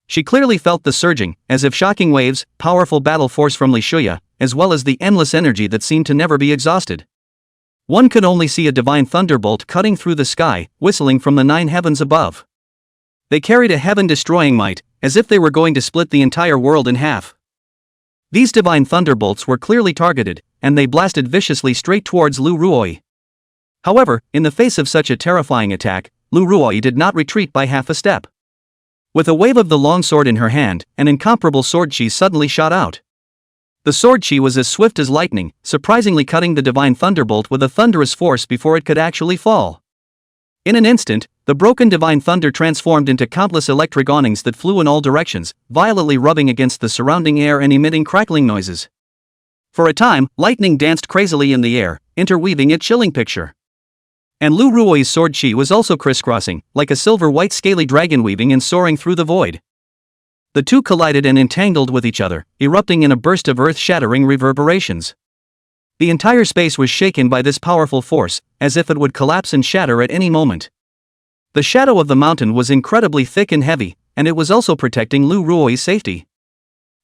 She clearly felt the surging, as if shocking waves, powerful battle force from Li Shuya, as well as the endless energy that seemed to never be exhausted. One could only see a divine thunderbolt cutting through the sky, whistling from the 9 heavens above. They carried a heaven-destroying might, as if they were going to split the entire world in half. These divine thunderbolts were clearly targeted, and they blasted viciously straight towards Lu Ruoi. However, in the face of such a terrifying attack, Lu Ruoi did not retreat by half a step. With a wave of the long sword in her hand, an incomparable sword chi suddenly shot out. The sword chi was as swift as lightning, surprisingly cutting the divine thunderbolt with a thunderous force before it could actually fall. In an instant, the broken divine thunder transformed into countless electric awnings that flew in all directions, violently rubbing against the surrounding air and emitting crackling noises. For a time, lightning danced crazily in the air, interweaving a chilling picture. And Lu Ruoi's sword chi was also crisscrossing, like a silver-white scaly dragon weaving and soaring through the void. The two collided and entangled with each other, erupting in a burst of earth-shattering reverberations. The entire space was shaken by this powerful force, as if it would collapse and shatter at any moment. The shadow of the mountain was incredibly thick and heavy, and it was also protecting Lu Ruoi's safety.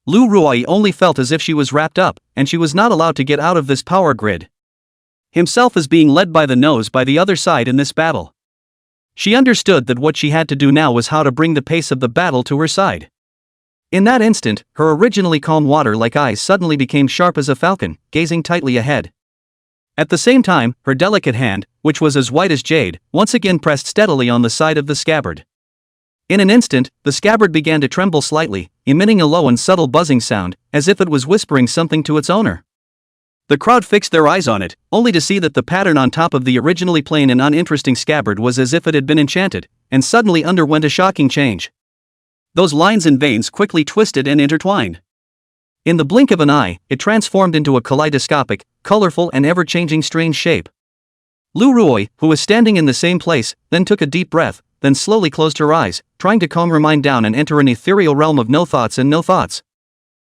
Lu Ruoi only felt as if she was wrapped up, and she was not allowed to get out of this power grid. Himself is being led by the nose by the other side in this battle. She understood that what she had to do now was how to bring the pace of the battle to her side. In that instant, her originally calm water-like eyes suddenly became sharp as a falcon, gazing tightly ahead. At the same time, her delicate hand, which was as white as jade, once again pressed steadily on the side of the scabbard. In an instant, the scabbard began to tremble slightly, emitting a low and subtle buzzing sound, as if it was whispering something to its owner. The crowd fixed their eyes on it, only to see that the pattern on top of the originally plain and uninteresting scabbard was as if it had been enchanted, and suddenly underwent a shocking change. Those lines and veins quickly twisted and intertwined. In the blink of an eye, it transformed into a kaleidoscopic, colorful and ever-changing strange shape. Lu Ruoi, who was standing in the same place, then took a deep breath, then slowly closed her eyes, trying to calm her mind down and enter an ethereal realm of no thoughts and no thoughts.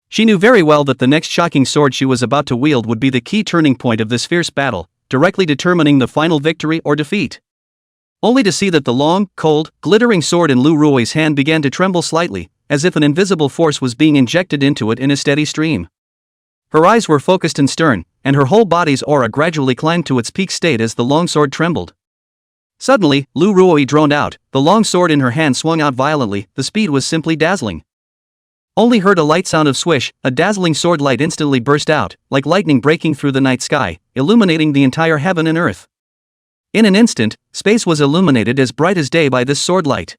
She knew very well that the next shocking sword she was about to wield would be the key turning point of this fierce battle, directly determining the final victory or defeat. Only to see that the long, cold, glittering sword in Lu Ruoi's hand began to tremble slightly, as if an invisible force was being injected into it in a steady stream. Her eyes were focused and stern, and her whole body's aura gradually climbed to its peak state as the long sword trembled. Suddenly, Lu Ruoi droned out, the long sword in her hand swung out violently, the speed was simply dazzling. Only heard a light sound of swish, a dazzling sword light instantly burst out, like lightning breaking through the night sky, illuminating the entire heaven and earth. In an instant, space was illuminated as bright as day by this sword light.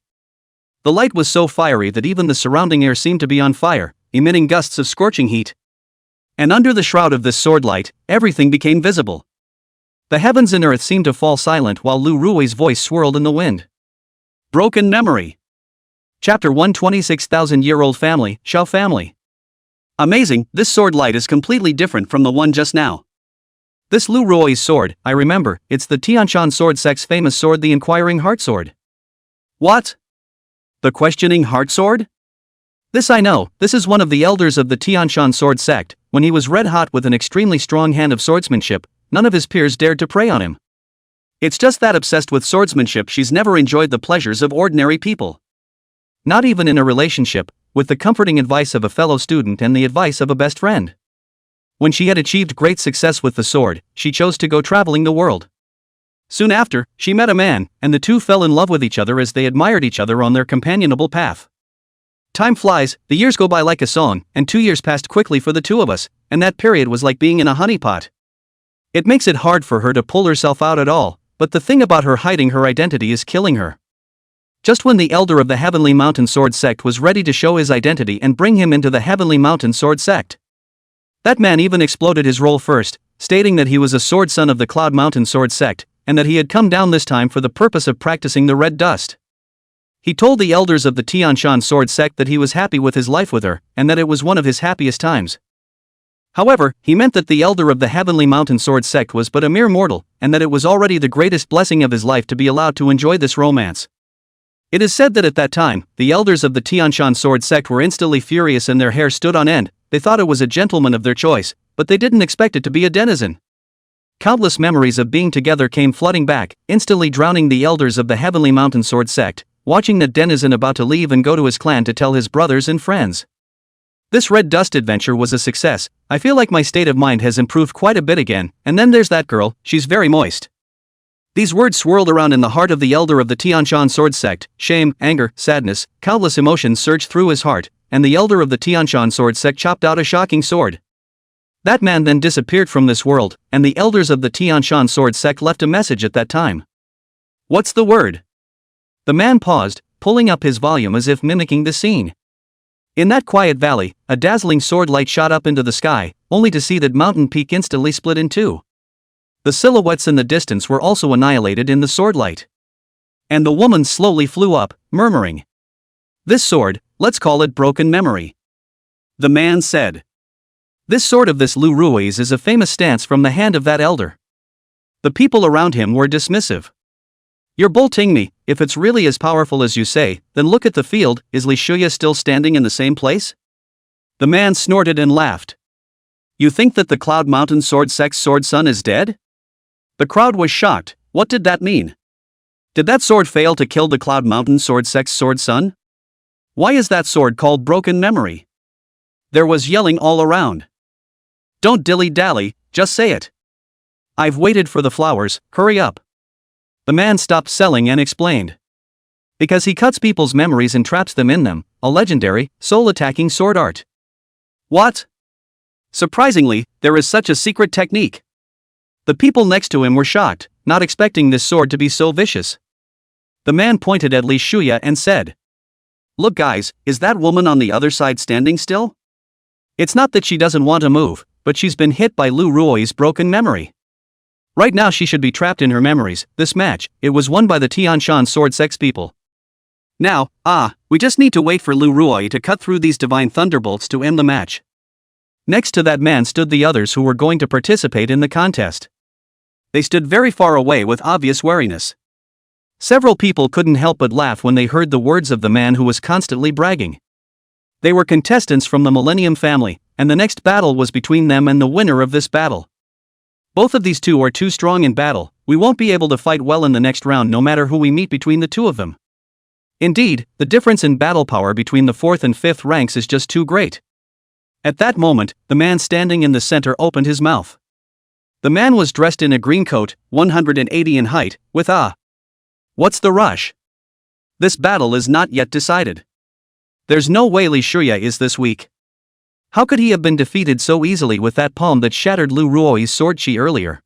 The light was so fiery that even the surrounding air seemed to be on fire, emitting gusts of scorching heat. And under the shroud of this sword light, everything became visible. The heavens and earth seemed to fall silent while Lu Ruoi's voice swirled in the wind. Broken Memory. Chapter 1, 26,000-year-old family, Shao family. Amazing, this sword light is completely different from the one just now. This Lu Ruoi's sword, I remember, it's the Tianshan sword sect's famous sword, the Inquiring Heart Sword. What? The Questioning Heart Sword? This I know, this is one of the elders of the Tianshan sword sect. When he was red hot with an extremely strong hand of swordsmanship, none of his peers dared to prey on him. It's just that obsessed with swordsmanship she's never enjoyed the pleasures of ordinary people. Not even in a relationship, with the comforting advice of a fellow student and the advice of a best friend. When she had achieved great success with the sword, she chose to go traveling the world. Soon after, she met a man, and the two fell in love with each other as they admired each other on their companionable path. Time flies, the years go by like a song, and 2 years passed quickly for the two of us, and that period was like being in a honeypot. It makes it hard for her to pull herself out at all, but the thing about her hiding her identity is killing her. Just when the elder of the Heavenly Mountain Sword Sect was ready to show his identity and bring him into the Heavenly Mountain Sword Sect, that man even exploded his role first, stating that he was a sword son of the Cloud Mountain Sword Sect, and that he had come down this time for the purpose of practicing the red dust. He told the elders of the Tianshan Sword Sect that he was happy with his life with her, and that it was one of his happiest times. However, he meant that the elder of the Heavenly Mountain Sword Sect was but a mere mortal, and that it was already the greatest blessing of his life to be allowed to enjoy this romance. It is said that at that time, the elders of the Tianshan Sword Sect were instantly furious and their hair stood on end. They thought it was a gentleman of their choice, but they didn't expect it to be a denizen. Countless memories of being together came flooding back, instantly drowning the elders of the Heavenly Mountain Sword Sect, watching that denizen about to leave and go to his clan to tell his brothers and friends. This red dust adventure was a success. I feel like my state of mind has improved quite a bit again, and then there's that girl, she's very moist. These words swirled around in the heart of the elder of the Tianshan Sword Sect. Shame, anger, sadness, countless emotions surged through his heart, and the elder of the Tianshan Sword Sect chopped out a shocking sword. That man then disappeared from this world, and the elders of the Tianshan Sword Sect left a message at that time. What's the word? The man paused, pulling up his volume as if mimicking the scene. In that quiet valley, a dazzling sword light shot up into the sky, only to see that mountain peak instantly split in two. The silhouettes in the distance were also annihilated in the sword light. And the woman slowly flew up, murmuring, "This sword, let's call it Broken Memory." The man said, "This sword of this Lu Rui's is a famous stance from the hand of that elder." The people around him were dismissive. "You're bolting me, if it's really as powerful as you say, then look at the field, is Li Shuya still standing in the same place? The man snorted and laughed. You think that the Cloud Mountain Sword Sex Sword Son is dead? The crowd was shocked. What did that mean? Did that sword fail to kill the Cloud Mountain Sword Sex Sword Son? Why is that sword called Broken Memory? There was yelling all around. Don't dilly-dally, just say it. I've waited for the flowers, hurry up. The man stopped selling and explained. Because he cuts people's memories and traps them in them, a legendary, soul-attacking sword art. What? Surprisingly, there is such a secret technique. The people next to him were shocked, not expecting this sword to be so vicious. The man pointed at Li Shuya and said, Look guys, is that woman on the other side standing still? It's not that she doesn't want to move, but she's been hit by Lu Ruoi's broken memory. Right now she should be trapped in her memories. This match, it was won by the Tianshan sword sex people. Now, we just need to wait for Lu Ruoi to cut through these divine thunderbolts to end the match. Next to that man stood the others who were going to participate in the contest. They stood very far away with obvious wariness. Several people couldn't help but laugh when they heard the words of the man who was constantly bragging. They were contestants from the Millennium family, and the next battle was between them and the winner of this battle. Both of these two are too strong in battle, we won't be able to fight well in the next round no matter who we meet between the two of them. Indeed, the difference in battle power between the 4th and 5th ranks is just too great. At that moment, the man standing in the center opened his mouth. The man was dressed in a green coat, 180 in height, with What's the rush? This battle is not yet decided. There's no way Li Shuya is this weak. How could he have been defeated so easily with that palm that shattered Lu Ruoi's sword chi earlier?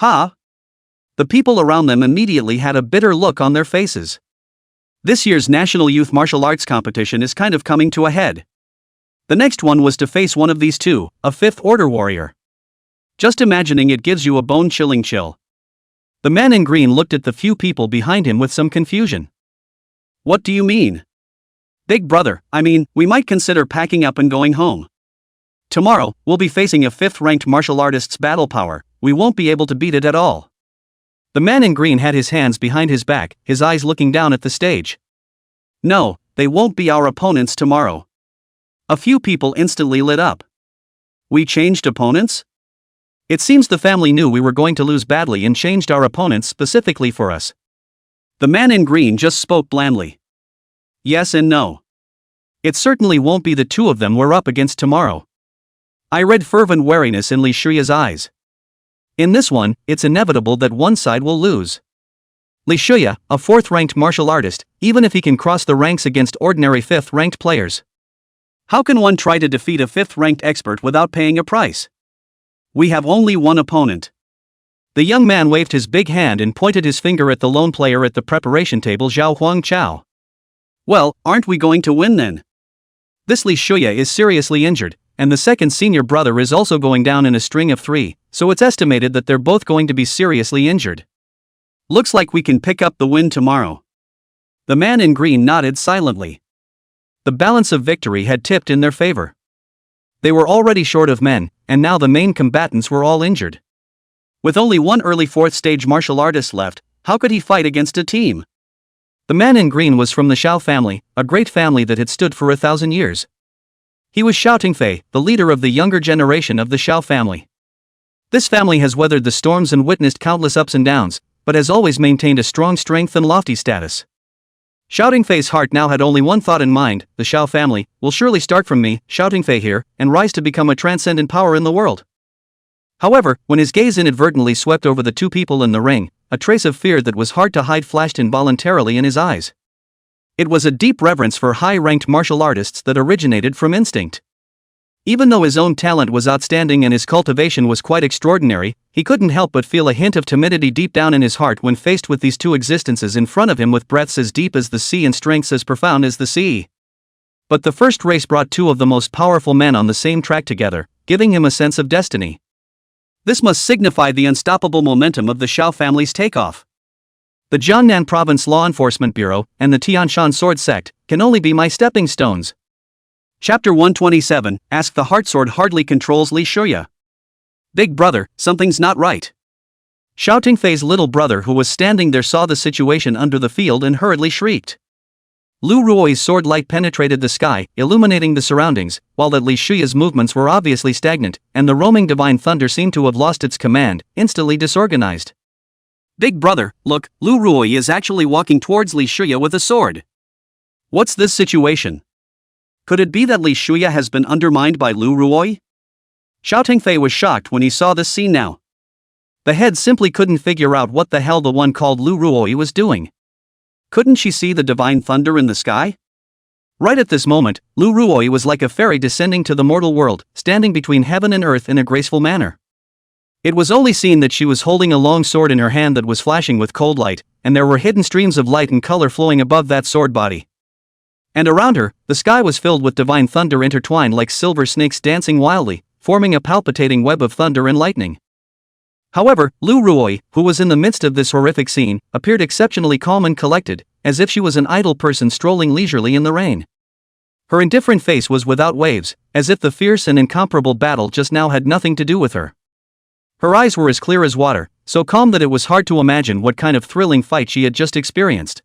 The people around them immediately had a bitter look on their faces. This year's National Youth Martial Arts Competition is kind of coming to a head. The next one was to face one of these two, a 5th Order warrior. Just imagining it gives you a bone-chilling chill. The man in green looked at the few people behind him with some confusion. What do you mean? Big brother, we might consider packing up and going home. Tomorrow, we'll be facing a 5th-ranked martial artist's battle power, we won't be able to beat it at all. The man in green had his hands behind his back, his eyes looking down at the stage. No, they won't be our opponents tomorrow. A few people instantly lit up. We changed opponents? It seems the family knew we were going to lose badly and changed our opponents specifically for us. The man in green just spoke blandly. Yes and no. It certainly won't be the two of them we're up against tomorrow. I read fervent wariness in Li Shuya's eyes. In this one, it's inevitable that one side will lose. Li Shuya, a 4th-ranked martial artist, even if he can cross the ranks against ordinary 5th-ranked players. How can one try to defeat a 5th-ranked expert without paying a price? We have only one opponent. The young man waved his big hand and pointed his finger at the lone player at the preparation table, Zhao Huang Chao. Well, aren't we going to win then? This Li Shuya is seriously injured, and the second senior brother is also going down in a string of 3, so it's estimated that they're both going to be seriously injured. Looks like we can pick up the win tomorrow. The man in green nodded silently. The balance of victory had tipped in their favor. They were already short of men, and now the main combatants were all injured. With only one early 4th-stage martial artist left, how could he fight against a team? The man in green was from the Shao family, a great family that had stood for 1,000 years. He was Xiao Tingfei, the leader of the younger generation of the Shao family. This family has weathered the storms and witnessed countless ups and downs, but has always maintained a strong strength and lofty status. Xiao Tingfei's heart now had only one thought in mind: the Shao family will surely start from me, Xiao Tingfei here, and rise to become a transcendent power in the world. However, when his gaze inadvertently swept over the two people in the ring, a trace of fear that was hard to hide flashed involuntarily in his eyes. It was a deep reverence for high-ranked martial artists that originated from instinct. Even though his own talent was outstanding and his cultivation was quite extraordinary, he couldn't help but feel a hint of timidity deep down in his heart when faced with these two existences in front of him with breadths as deep as the sea and strengths as profound as the sea. But the first race brought two of the most powerful men on the same track together, giving him a sense of destiny. This must signify the unstoppable momentum of the Shao family's takeoff. The Jiangnan Province Law Enforcement Bureau and the Tianshan Sword Sect can only be my stepping stones. Chapter 127, Ask the Heartsword hardly controls Li Shuya. Big brother, something's not right. Shouting Fei's little brother, who was standing there, saw the situation under the field and hurriedly shrieked. Lu Ruoi's sword light penetrated the sky, illuminating the surroundings, while Li Shuya's movements were obviously stagnant, and the roaming divine thunder seemed to have lost its command, instantly disorganized. Big brother, look, Lu Ruoi is actually walking towards Li Shuya with a sword. What's this situation? Could it be that Li Shuya has been undermined by Lu Ruoi? Shouting Fei was shocked when he saw this scene now. The head simply couldn't figure out what the hell the one called Lu Ruoi was doing. Couldn't she see the divine thunder in the sky? Right at this moment, Lu Ruoi was like a fairy descending to the mortal world, standing between heaven and earth in a graceful manner. It was only seen that she was holding a long sword in her hand that was flashing with cold light, and there were hidden streams of light and color flowing above that sword body. And around her, the sky was filled with divine thunder intertwined like silver snakes dancing wildly, forming a palpitating web of thunder and lightning. However, Lu Ruoi, who was in the midst of this horrific scene, appeared exceptionally calm and collected, as if she was an idle person strolling leisurely in the rain. Her indifferent face was without waves, as if the fierce and incomparable battle just now had nothing to do with her. Her eyes were as clear as water, so calm that it was hard to imagine what kind of thrilling fight she had just experienced.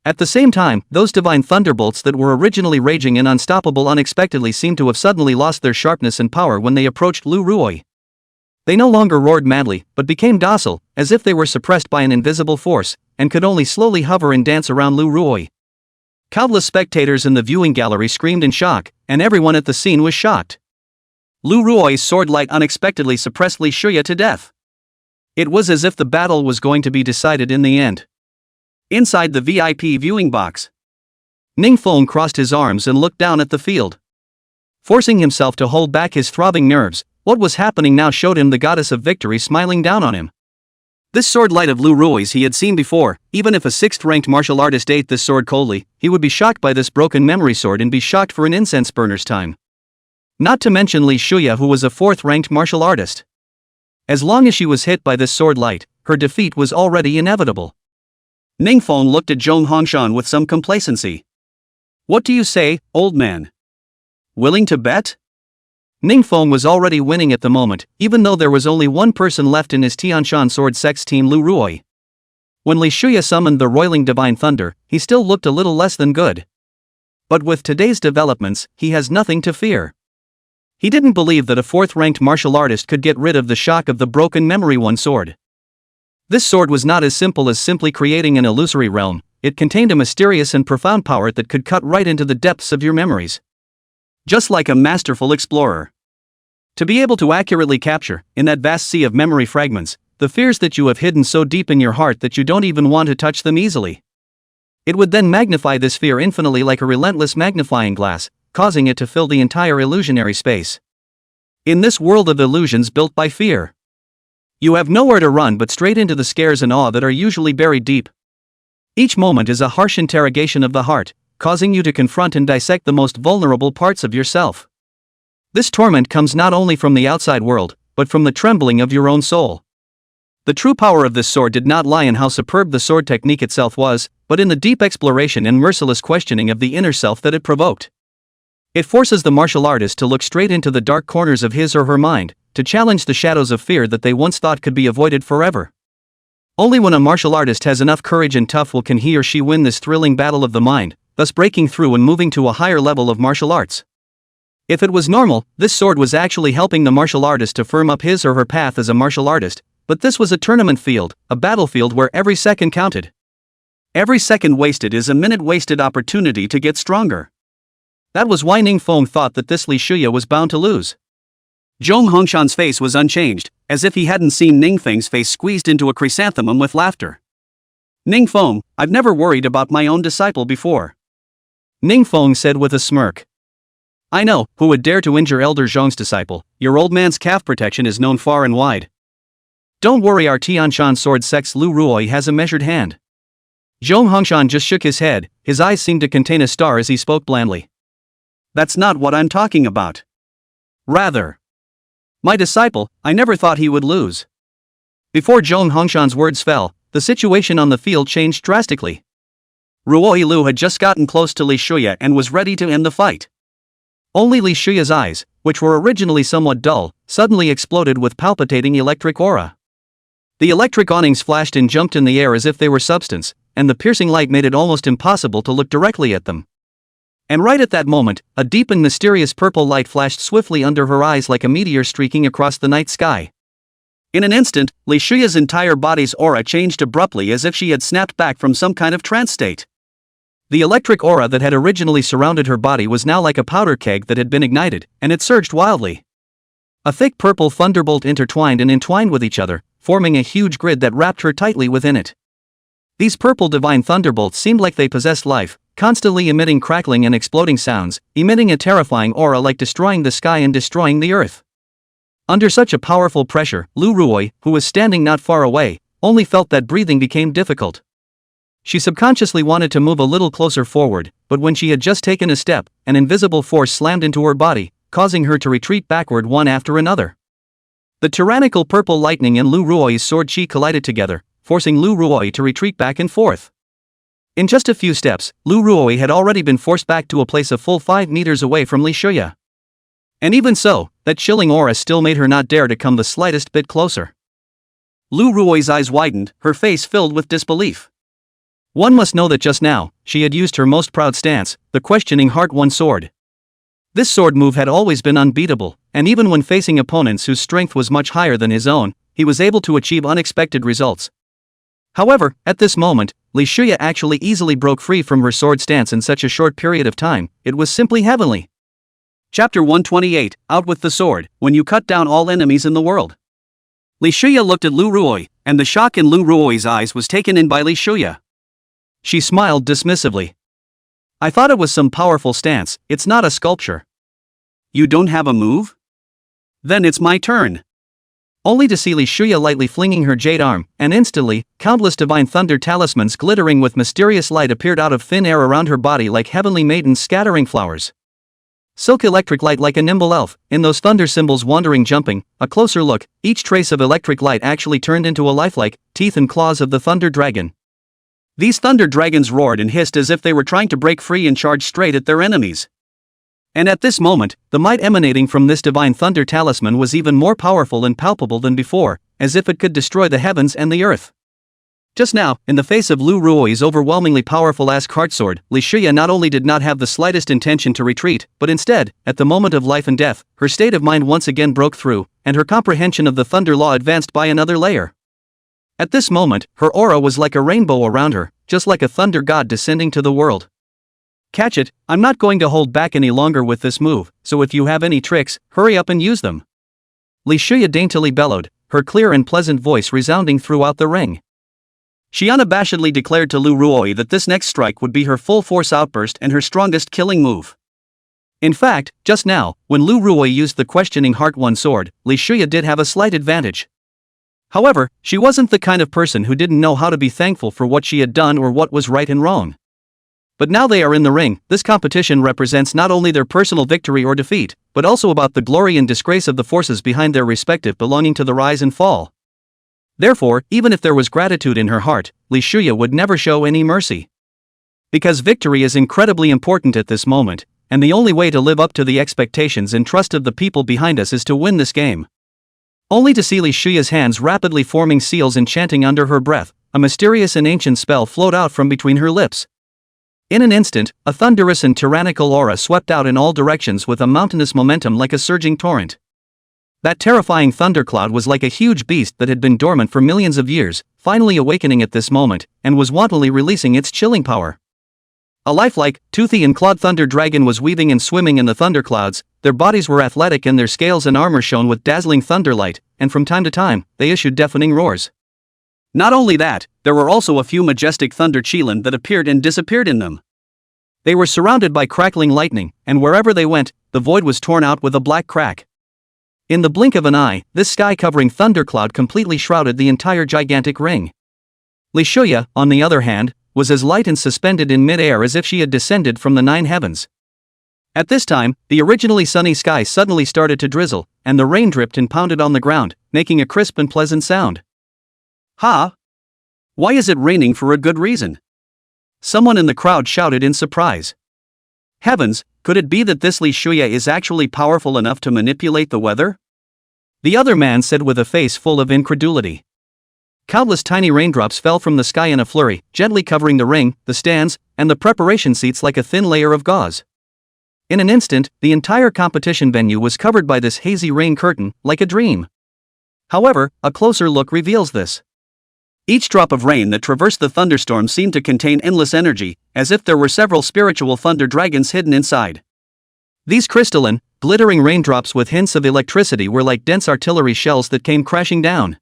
At the same time, those divine thunderbolts that were originally raging and unstoppable unexpectedly seemed to have suddenly lost their sharpness and power when they approached Lu Ruoi. They no longer roared madly, but became docile, as if they were suppressed by an invisible force, and could only slowly hover and dance around Lu Ruoi. Countless spectators in the viewing gallery screamed in shock, and everyone at the scene was shocked. Lu Ruoi's sword light unexpectedly suppressed Li Shuya to death. It was as if the battle was going to be decided in the end. Inside the VIP viewing box, Ningfeng crossed his arms and looked down at the field. Forcing himself to hold back his throbbing nerves, what was happening now showed him the goddess of victory smiling down on him. This sword light of Lu Ruoi's he had seen before. Even if a 6th-ranked martial artist ate this sword coldly, he would be shocked by this broken memory sword and be shocked for an incense burner's time. Not to mention Li Shuya, who was a 4th-ranked martial artist. As long as she was hit by this sword light, her defeat was already inevitable. Ningfeng looked at Zhong Hongshan with some complacency. What do you say, old man? Willing to bet? Ningfeng was already winning at the moment, even though there was only one person left in his Tianshan sword sex team, Lu Ruoi. When Li Shuya summoned the roiling divine thunder, he still looked a little less than good. But with today's developments, he has nothing to fear. He didn't believe that a 4th-ranked martial artist could get rid of the shock of the broken memory one sword. This sword was not as simple as simply creating an illusory realm. It contained a mysterious and profound power that could cut right into the depths of your memories. Just like a masterful explorer. To be able to accurately capture, in that vast sea of memory fragments, the fears that you have hidden so deep in your heart that you don't even want to touch them easily. It would then magnify this fear infinitely like a relentless magnifying glass, causing it to fill the entire illusionary space. In this world of illusions built by fear, you have nowhere to run but straight into the scares and awe that are usually buried deep. Each moment is a harsh interrogation of the heart, causing you to confront and dissect the most vulnerable parts of yourself. This torment comes not only from the outside world, but from the trembling of your own soul. The true power of this sword did not lie in how superb the sword technique itself was, but in the deep exploration and merciless questioning of the inner self that it provoked. It forces the martial artist to look straight into the dark corners of his or her mind, to challenge the shadows of fear that they once thought could be avoided forever. Only when a martial artist has enough courage and tough will can he or she win this thrilling battle of the mind, thus breaking through and moving to a higher level of martial arts. If it was normal, this sword was actually helping the martial artist to firm up his or her path as a martial artist, but this was a tournament field, a battlefield where every second counted. Every second wasted is a minute wasted opportunity to get stronger. That was why Ningfeng thought that this Li Shuya was bound to lose. Zhong Hongshan's face was unchanged, as if he hadn't seen Ningfeng's face squeezed into a chrysanthemum with laughter. Ningfeng, I've never worried about my own disciple before. Ningfeng said with a smirk. I know, who would dare to injure Elder Zhong's disciple? Your old man's calf protection is known far and wide. Don't worry, our Tianshan sword sex Lu Ruoi has a measured hand. Zhong Hongshan just shook his head, his eyes seemed to contain a star as he spoke blandly. That's not what I'm talking about. Rather, my disciple, I never thought he would lose. Before Zhong Hongshan's words fell, the situation on the field changed drastically. Ruoi Lu had just gotten close to Li Shuya and was ready to end the fight. Only Li Shuya's eyes, which were originally somewhat dull, suddenly exploded with palpitating electric aura. The electric awnings flashed and jumped in the air as if they were substance, and the piercing light made it almost impossible to look directly at them. And right at that moment, a deep and mysterious purple light flashed swiftly under her eyes like a meteor streaking across the night sky. In an instant, Li Shuya's entire body's aura changed abruptly as if she had snapped back from some kind of trance state. The electric aura that had originally surrounded her body was now like a powder keg that had been ignited, and it surged wildly. A thick purple thunderbolt intertwined and entwined with each other, forming a huge grid that wrapped her tightly within it. These purple divine thunderbolts seemed like they possessed life, constantly emitting crackling and exploding sounds, emitting a terrifying aura like destroying the sky and destroying the earth. Under such a powerful pressure, Lu Ruoi, who was standing not far away, only felt that breathing became difficult. She subconsciously wanted to move a little closer forward, but when she had just taken a step, an invisible force slammed into her body, causing her to retreat backward one after another. The tyrannical purple lightning and Lu Ruoi's sword chi collided together, forcing Lu Ruoi to retreat back and forth. In just a few steps, Lu Ruoi had already been forced back to a place a full 5 meters away from Li Shuya. And even so, that chilling aura still made her not dare to come the slightest bit closer. Lu Ruoi's eyes widened, her face filled with disbelief. One must know that just now, she had used her most proud stance, the questioning heart-won sword. This sword move had always been unbeatable, and even when facing opponents whose strength was much higher than his own, he was able to achieve unexpected results. However, at this moment, Li Shuya actually easily broke free from her sword stance in such a short period of time. It was simply heavenly. Chapter 128, Out with the Sword, When You Cut Down All Enemies in the World. Li Shuya looked at Lu Ruoi, and the shock in Lu Ruoi's eyes was taken in by Li Shuya. She smiled dismissively. I thought it was some powerful stance, it's not a sculpture. You don't have a move? Then it's my turn. Only to see Li Shuya lightly flinging her jade arm, and instantly, countless divine thunder talismans glittering with mysterious light appeared out of thin air around her body like heavenly maidens scattering flowers. Silk electric light like a nimble elf, in those thunder symbols wandering jumping, a closer look, each trace of electric light actually turned into a lifelike, teeth and claws of the thunder dragon. These thunder dragons roared and hissed as if they were trying to break free and charge straight at their enemies. And at this moment, the might emanating from this divine thunder talisman was even more powerful and palpable than before, as if it could destroy the heavens and the earth. Just now, in the face of Lu Ruoi's overwhelmingly powerful heart sword, Li Shuya not only did not have the slightest intention to retreat, but instead, at the moment of life and death, her state of mind once again broke through, and her comprehension of the thunder law advanced by another layer. At this moment, her aura was like a rainbow around her, just like a thunder god descending to the world. Catch it, I'm not going to hold back any longer with this move, so if you have any tricks, hurry up and use them. Li Shuya daintily bellowed, her clear and pleasant voice resounding throughout the ring. She unabashedly declared to Lu Ruoi that this next strike would be her full-force outburst and her strongest killing move. In fact, just now, when Lu Ruoi used the questioning heart-won sword, Li Shuya did have a slight advantage. However, she wasn't the kind of person who didn't know how to be thankful for what she had done or what was right and wrong. But now they are in the ring, this competition represents not only their personal victory or defeat, but also about the glory and disgrace of the forces behind their respective belonging to the rise and fall. Therefore, even if there was gratitude in her heart, Li Shuya would never show any mercy. Because victory is incredibly important at this moment, and the only way to live up to the expectations and trust of the people behind us is to win this game. Only to see Li Shuya's hands rapidly forming seals and chanting under her breath, a mysterious and ancient spell flowed out from between her lips. In an instant, a thunderous and tyrannical aura swept out in all directions with a mountainous momentum like a surging torrent. That terrifying thundercloud was like a huge beast that had been dormant for millions of years, finally awakening at this moment, and was wantonly releasing its chilling power. A lifelike, toothy and clawed thunder dragon was weaving and swimming in the thunderclouds. Their bodies were athletic and their scales and armor shone with dazzling thunderlight, and from time to time, they issued deafening roars. Not only that, there were also a few majestic thunder qilin that appeared and disappeared in them. They were surrounded by crackling lightning, and wherever they went, the void was torn out with a black crack. In the blink of an eye, this sky-covering thundercloud completely shrouded the entire gigantic ring. Li Shuya, on the other hand, was as light and suspended in mid-air as if she had descended from the 9 heavens. At this time, the originally sunny sky suddenly started to drizzle, and the rain dripped and pounded on the ground, making a crisp and pleasant sound. Ha! Why is it raining for a good reason? Someone in the crowd shouted in surprise. Heavens, could it be that this Li Shuya is actually powerful enough to manipulate the weather? The other man said with a face full of incredulity. Countless tiny raindrops fell from the sky in a flurry, gently covering the ring, the stands, and the preparation seats like a thin layer of gauze. In an instant, the entire competition venue was covered by this hazy rain curtain, like a dream. However, a closer look reveals this. Each drop of rain that traversed the thunderstorm seemed to contain endless energy, as if there were several spiritual thunder dragons hidden inside. These crystalline, glittering raindrops with hints of electricity were like dense artillery shells that came crashing down.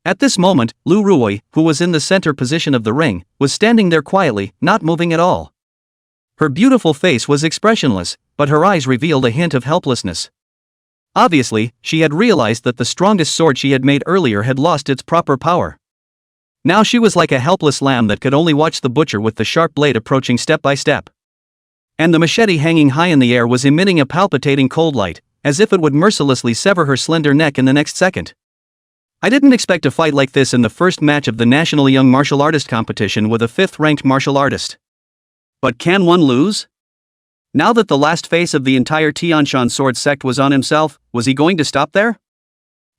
At this moment, Lu Ruoi, who was in the center position of the ring, was standing there quietly, not moving at all. Her beautiful face was expressionless, but her eyes revealed a hint of helplessness. Obviously, she had realized that the strongest sword she had made earlier had lost its proper power. Now she was like a helpless lamb that could only watch the butcher with the sharp blade approaching step by step. And the machete hanging high in the air was emitting a palpitating cold light, as if it would mercilessly sever her slender neck in the next second. I didn't expect a fight like this in the first match of the National Young Martial Artist competition with a 5th-ranked martial artist. But can one lose? Now that the last face of the entire Tianshan sword sect was on himself, was he going to stop there?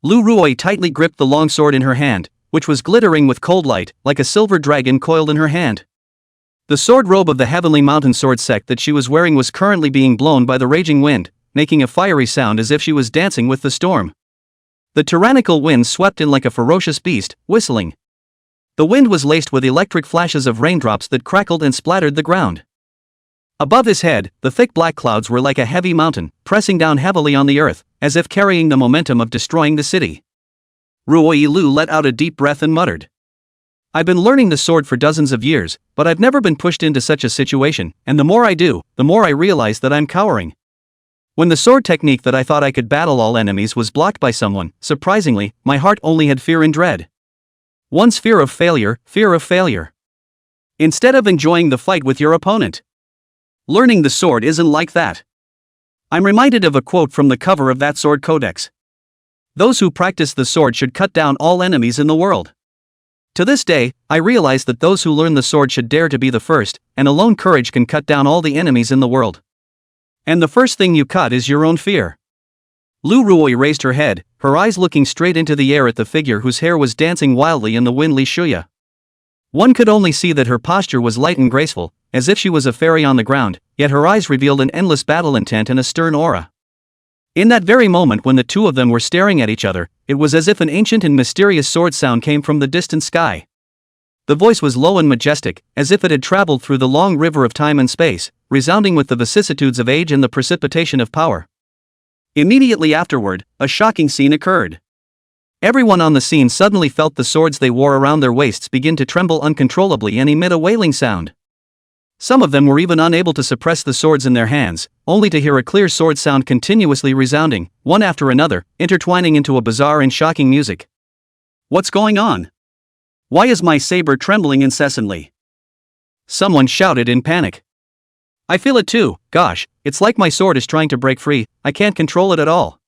Lu Ruoi tightly gripped the long sword in her hand, which was glittering with cold light, like a silver dragon coiled in her hand. The sword robe of the Heavenly Mountain Sword sect that she was wearing was currently being blown by the raging wind, making a fiery sound as if she was dancing with the storm. The tyrannical wind swept in like a ferocious beast, whistling. The wind was laced with electric flashes of raindrops that crackled and splattered the ground. Above his head, the thick black clouds were like a heavy mountain, pressing down heavily on the earth, as if carrying the momentum of destroying the city. Ruoi Lu let out a deep breath and muttered. I've been learning the sword for dozens of years, but I've never been pushed into such a situation, and the more I do, the more I realize that I'm cowering. When the sword technique that I thought I could battle all enemies was blocked by someone, surprisingly, my heart only had fear and dread. One's fear of failure, instead of enjoying the fight with your opponent. Learning the sword isn't like that. I'm reminded of a quote from the cover of that sword codex. Those who practice the sword should cut down all enemies in the world. To this day, I realize that those who learn the sword should dare to be the first, and alone courage can cut down all the enemies in the world. And the first thing you cut is your own fear. Lu Ruoi raised her head, her eyes looking straight into the air at the figure whose hair was dancing wildly in the windly Shuya. One could only see that her posture was light and graceful, as if she was a fairy on the ground, yet her eyes revealed an endless battle intent and a stern aura. In that very moment when the two of them were staring at each other, it was as if an ancient and mysterious sword sound came from the distant sky. The voice was low and majestic, as if it had traveled through the long river of time and space, resounding with the vicissitudes of age and the precipitation of power. Immediately afterward, a shocking scene occurred. Everyone on the scene suddenly felt the swords they wore around their waists begin to tremble uncontrollably and emit a wailing sound. Some of them were even unable to suppress the swords in their hands, only to hear a clear sword sound continuously resounding, one after another, intertwining into a bizarre and shocking music. What's going on? Why is my saber trembling incessantly? Someone shouted in panic. I feel it too, gosh, it's like my sword is trying to break free, I can't control it at all.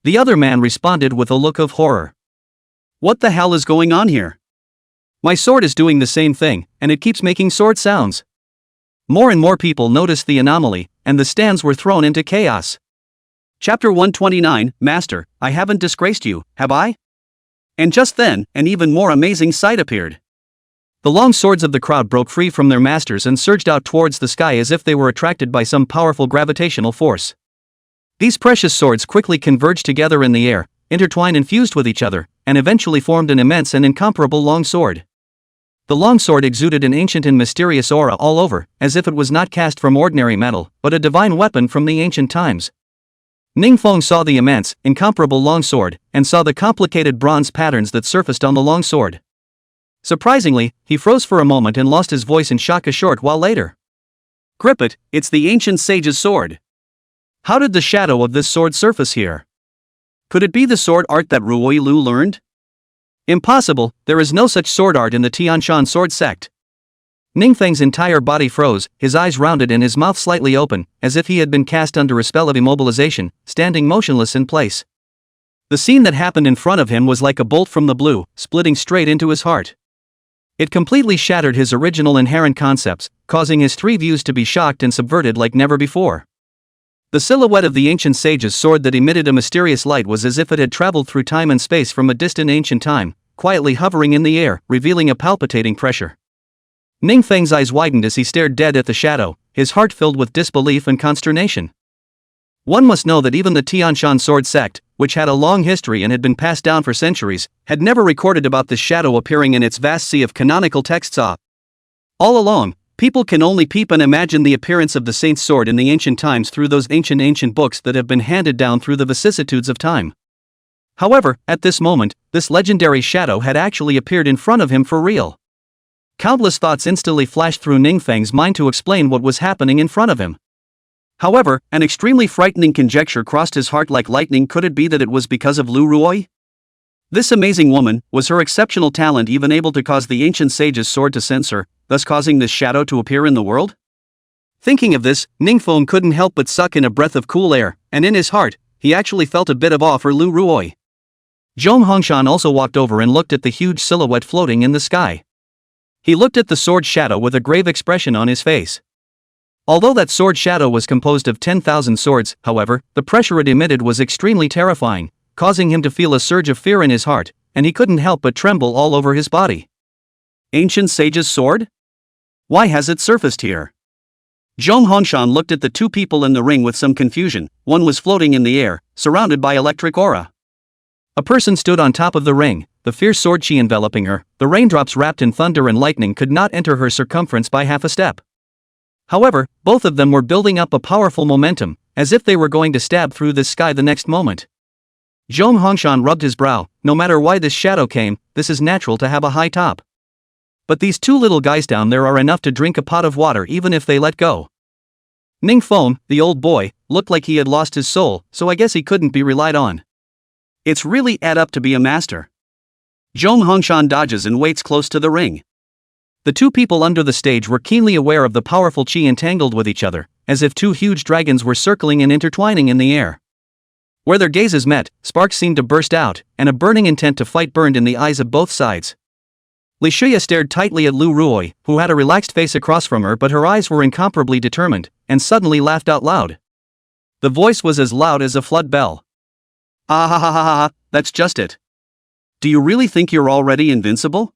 The other man responded with a look of horror. What the hell is going on here? My sword is doing the same thing, and it keeps making sword sounds. More and more people noticed the anomaly, and the stands were thrown into chaos. Chapter 129, Master, I haven't disgraced you, have I? And just then, an even more amazing sight appeared. The long swords of the crowd broke free from their masters and surged out towards the sky as if they were attracted by some powerful gravitational force. These precious swords quickly converged together in the air, intertwined and fused with each other, and eventually formed an immense and incomparable long sword. The long sword exuded an ancient and mysterious aura all over, as if it was not cast from ordinary metal, but a divine weapon from the ancient times. Ningfeng saw the immense, incomparable long sword, and saw the complicated bronze patterns that surfaced on the long sword. Surprisingly, he froze for a moment and lost his voice in shock a short while later. Grip it, it's the ancient sage's sword. How did the shadow of this sword surface here? Could it be the sword art that Ruoi Lu learned? Impossible, there is no such sword art in the Tianshan sword sect. Ningfeng's entire body froze, his eyes rounded and his mouth slightly open, as if he had been cast under a spell of immobilization, standing motionless in place. The scene that happened in front of him was like a bolt from the blue, splitting straight into his heart. It completely shattered his original inherent concepts, causing his three views to be shocked and subverted like never before. The silhouette of the ancient sage's sword that emitted a mysterious light was as if it had traveled through time and space from a distant ancient time, quietly hovering in the air, revealing a palpitating pressure. Ning Feng's eyes widened as he stared dead at the shadow, his heart filled with disbelief and consternation. One must know that even the Tianshan sword sect, which had a long history and had been passed down for centuries, had never recorded about this shadow appearing in its vast sea of canonical texts. All along, people can only peep and imagine the appearance of the saint's sword in the ancient times through those ancient books that have been handed down through the vicissitudes of time. However, at this moment, this legendary shadow had actually appeared in front of him for real. Countless thoughts instantly flashed through Ning Feng's mind to explain what was happening in front of him. However, an extremely frightening conjecture crossed his heart like lightning. Could it be that it was because of Lu Ruoi? This amazing woman, was her exceptional talent even able to cause the ancient sage's sword to sense her, thus causing this shadow to appear in the world? Thinking of this, Ning Feng couldn't help but suck in a breath of cool air, and in his heart, he actually felt a bit of awe for Lu Ruoi. Zhong Hongshan also walked over and looked at the huge silhouette floating in the sky. He looked at the sword shadow with a grave expression on his face. Although that sword shadow was composed of 10,000 swords, however, the pressure it emitted was extremely terrifying, causing him to feel a surge of fear in his heart, and he couldn't help but tremble all over his body. Ancient Sage's sword? Why has it surfaced here? Zhong Hongshan looked at the two people in the ring with some confusion. One was floating in the air, surrounded by electric aura. A person stood on top of the ring, the fierce sword chi enveloping her. The raindrops wrapped in thunder and lightning could not enter her circumference by half a step. However, both of them were building up a powerful momentum, as if they were going to stab through the sky the next moment. Zhong Hongshan rubbed his brow. No matter why this shadow came, this is natural to have a high top. But these two little guys down there are enough to drink a pot of water even if they let go. Ning Feng, the old boy, looked like he had lost his soul, so I guess he couldn't be relied on. It's really add up to be a master. Zhong Hongshan dodges and waits close to the ring. The two people under the stage were keenly aware of the powerful chi entangled with each other, as if two huge dragons were circling and intertwining in the air. Where their gazes met, sparks seemed to burst out, and a burning intent to fight burned in the eyes of both sides. Shuya stared tightly at Lu Ruoi, who had a relaxed face across from her, but her eyes were incomparably determined, and suddenly laughed out loud. The voice was as loud as a flood bell. Ah ha ha ha ha, that's just it. Do you really think you're already invincible?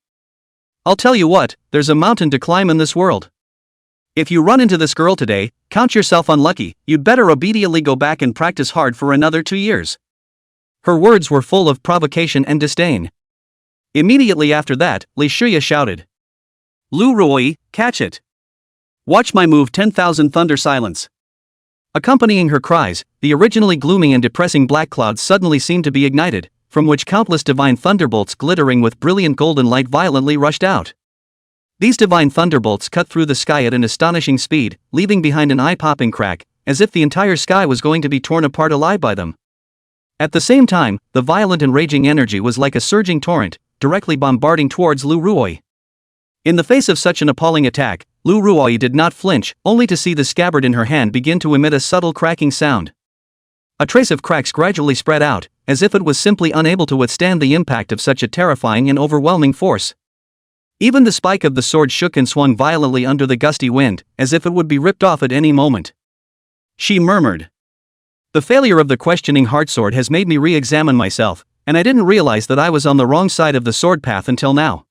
I'll tell you what, there's a mountain to climb in this world. If you run into this girl today, count yourself unlucky. You'd better obediently go back and practice hard for another 2 years. Her words were full of provocation and disdain. Immediately after that, Shuya shouted. Lu Ruoi, catch it. Watch my move 10,000 thunder silence. Accompanying her cries, the originally gloomy and depressing black clouds suddenly seemed to be ignited, from which countless divine thunderbolts glittering with brilliant golden light violently rushed out. These divine thunderbolts cut through the sky at an astonishing speed, leaving behind an eye-popping crack, as if the entire sky was going to be torn apart alive by them. At the same time, the violent and raging energy was like a surging torrent, directly bombarding towards Lu Ruoi. In the face of such an appalling attack, Lu Ruoi did not flinch, only to see the scabbard in her hand begin to emit a subtle cracking sound. A trace of cracks gradually spread out, as if it was simply unable to withstand the impact of such a terrifying and overwhelming force. Even the spike of the sword shook and swung violently under the gusty wind, as if it would be ripped off at any moment. She murmured. The failure of the questioning heart sword has made me re-examine myself, and I didn't realize that I was on the wrong side of the sword path until now.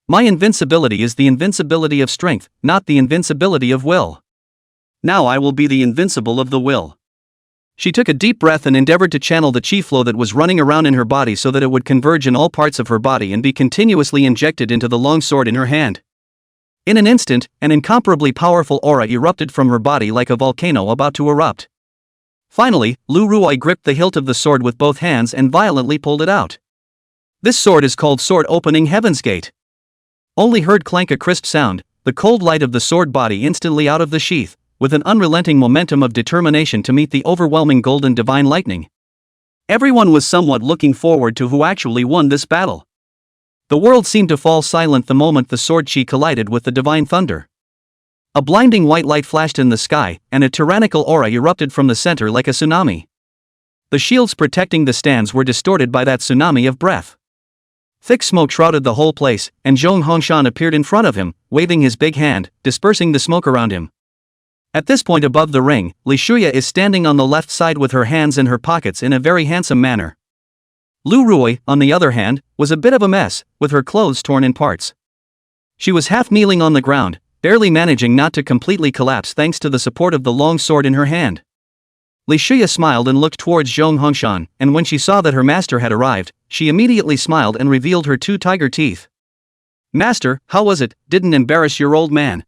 My invincibility is the invincibility of strength, not the invincibility of will. Now I will be the invincible of the will. She took a deep breath and endeavored to channel the chi flow that was running around in her body so that it would converge in all parts of her body and be continuously injected into the long sword in her hand. In an instant, an incomparably powerful aura erupted from her body like a volcano about to erupt. Finally, Lu Ruoi gripped the hilt of the sword with both hands and violently pulled it out. This sword is called Sword Opening Heaven's Gate. Only heard clank a crisp sound, the cold light of the sword body instantly out of the sheath, with an unrelenting momentum of determination to meet the overwhelming golden divine lightning. Everyone was somewhat looking forward to who actually won this battle. The world seemed to fall silent the moment the sword chi collided with the divine thunder. A blinding white light flashed in the sky, and a tyrannical aura erupted from the center like a tsunami. The shields protecting the stands were distorted by that tsunami of breath. Thick smoke shrouded the whole place, and Zhong Hongshan appeared in front of him, waving his big hand, dispersing the smoke around him. At this point above the ring, Shuya is standing on the left side with her hands in her pockets in a very handsome manner. Lu Rui, on the other hand, was a bit of a mess, with her clothes torn in parts. She was half kneeling on the ground, barely managing not to completely collapse thanks to the support of the long sword in her hand. Li Shuya smiled and looked towards Zhong Hongshan, and when she saw that her master had arrived, she immediately smiled and revealed her 2 tiger teeth. "Master, how was it? Didn't embarrass your old man?"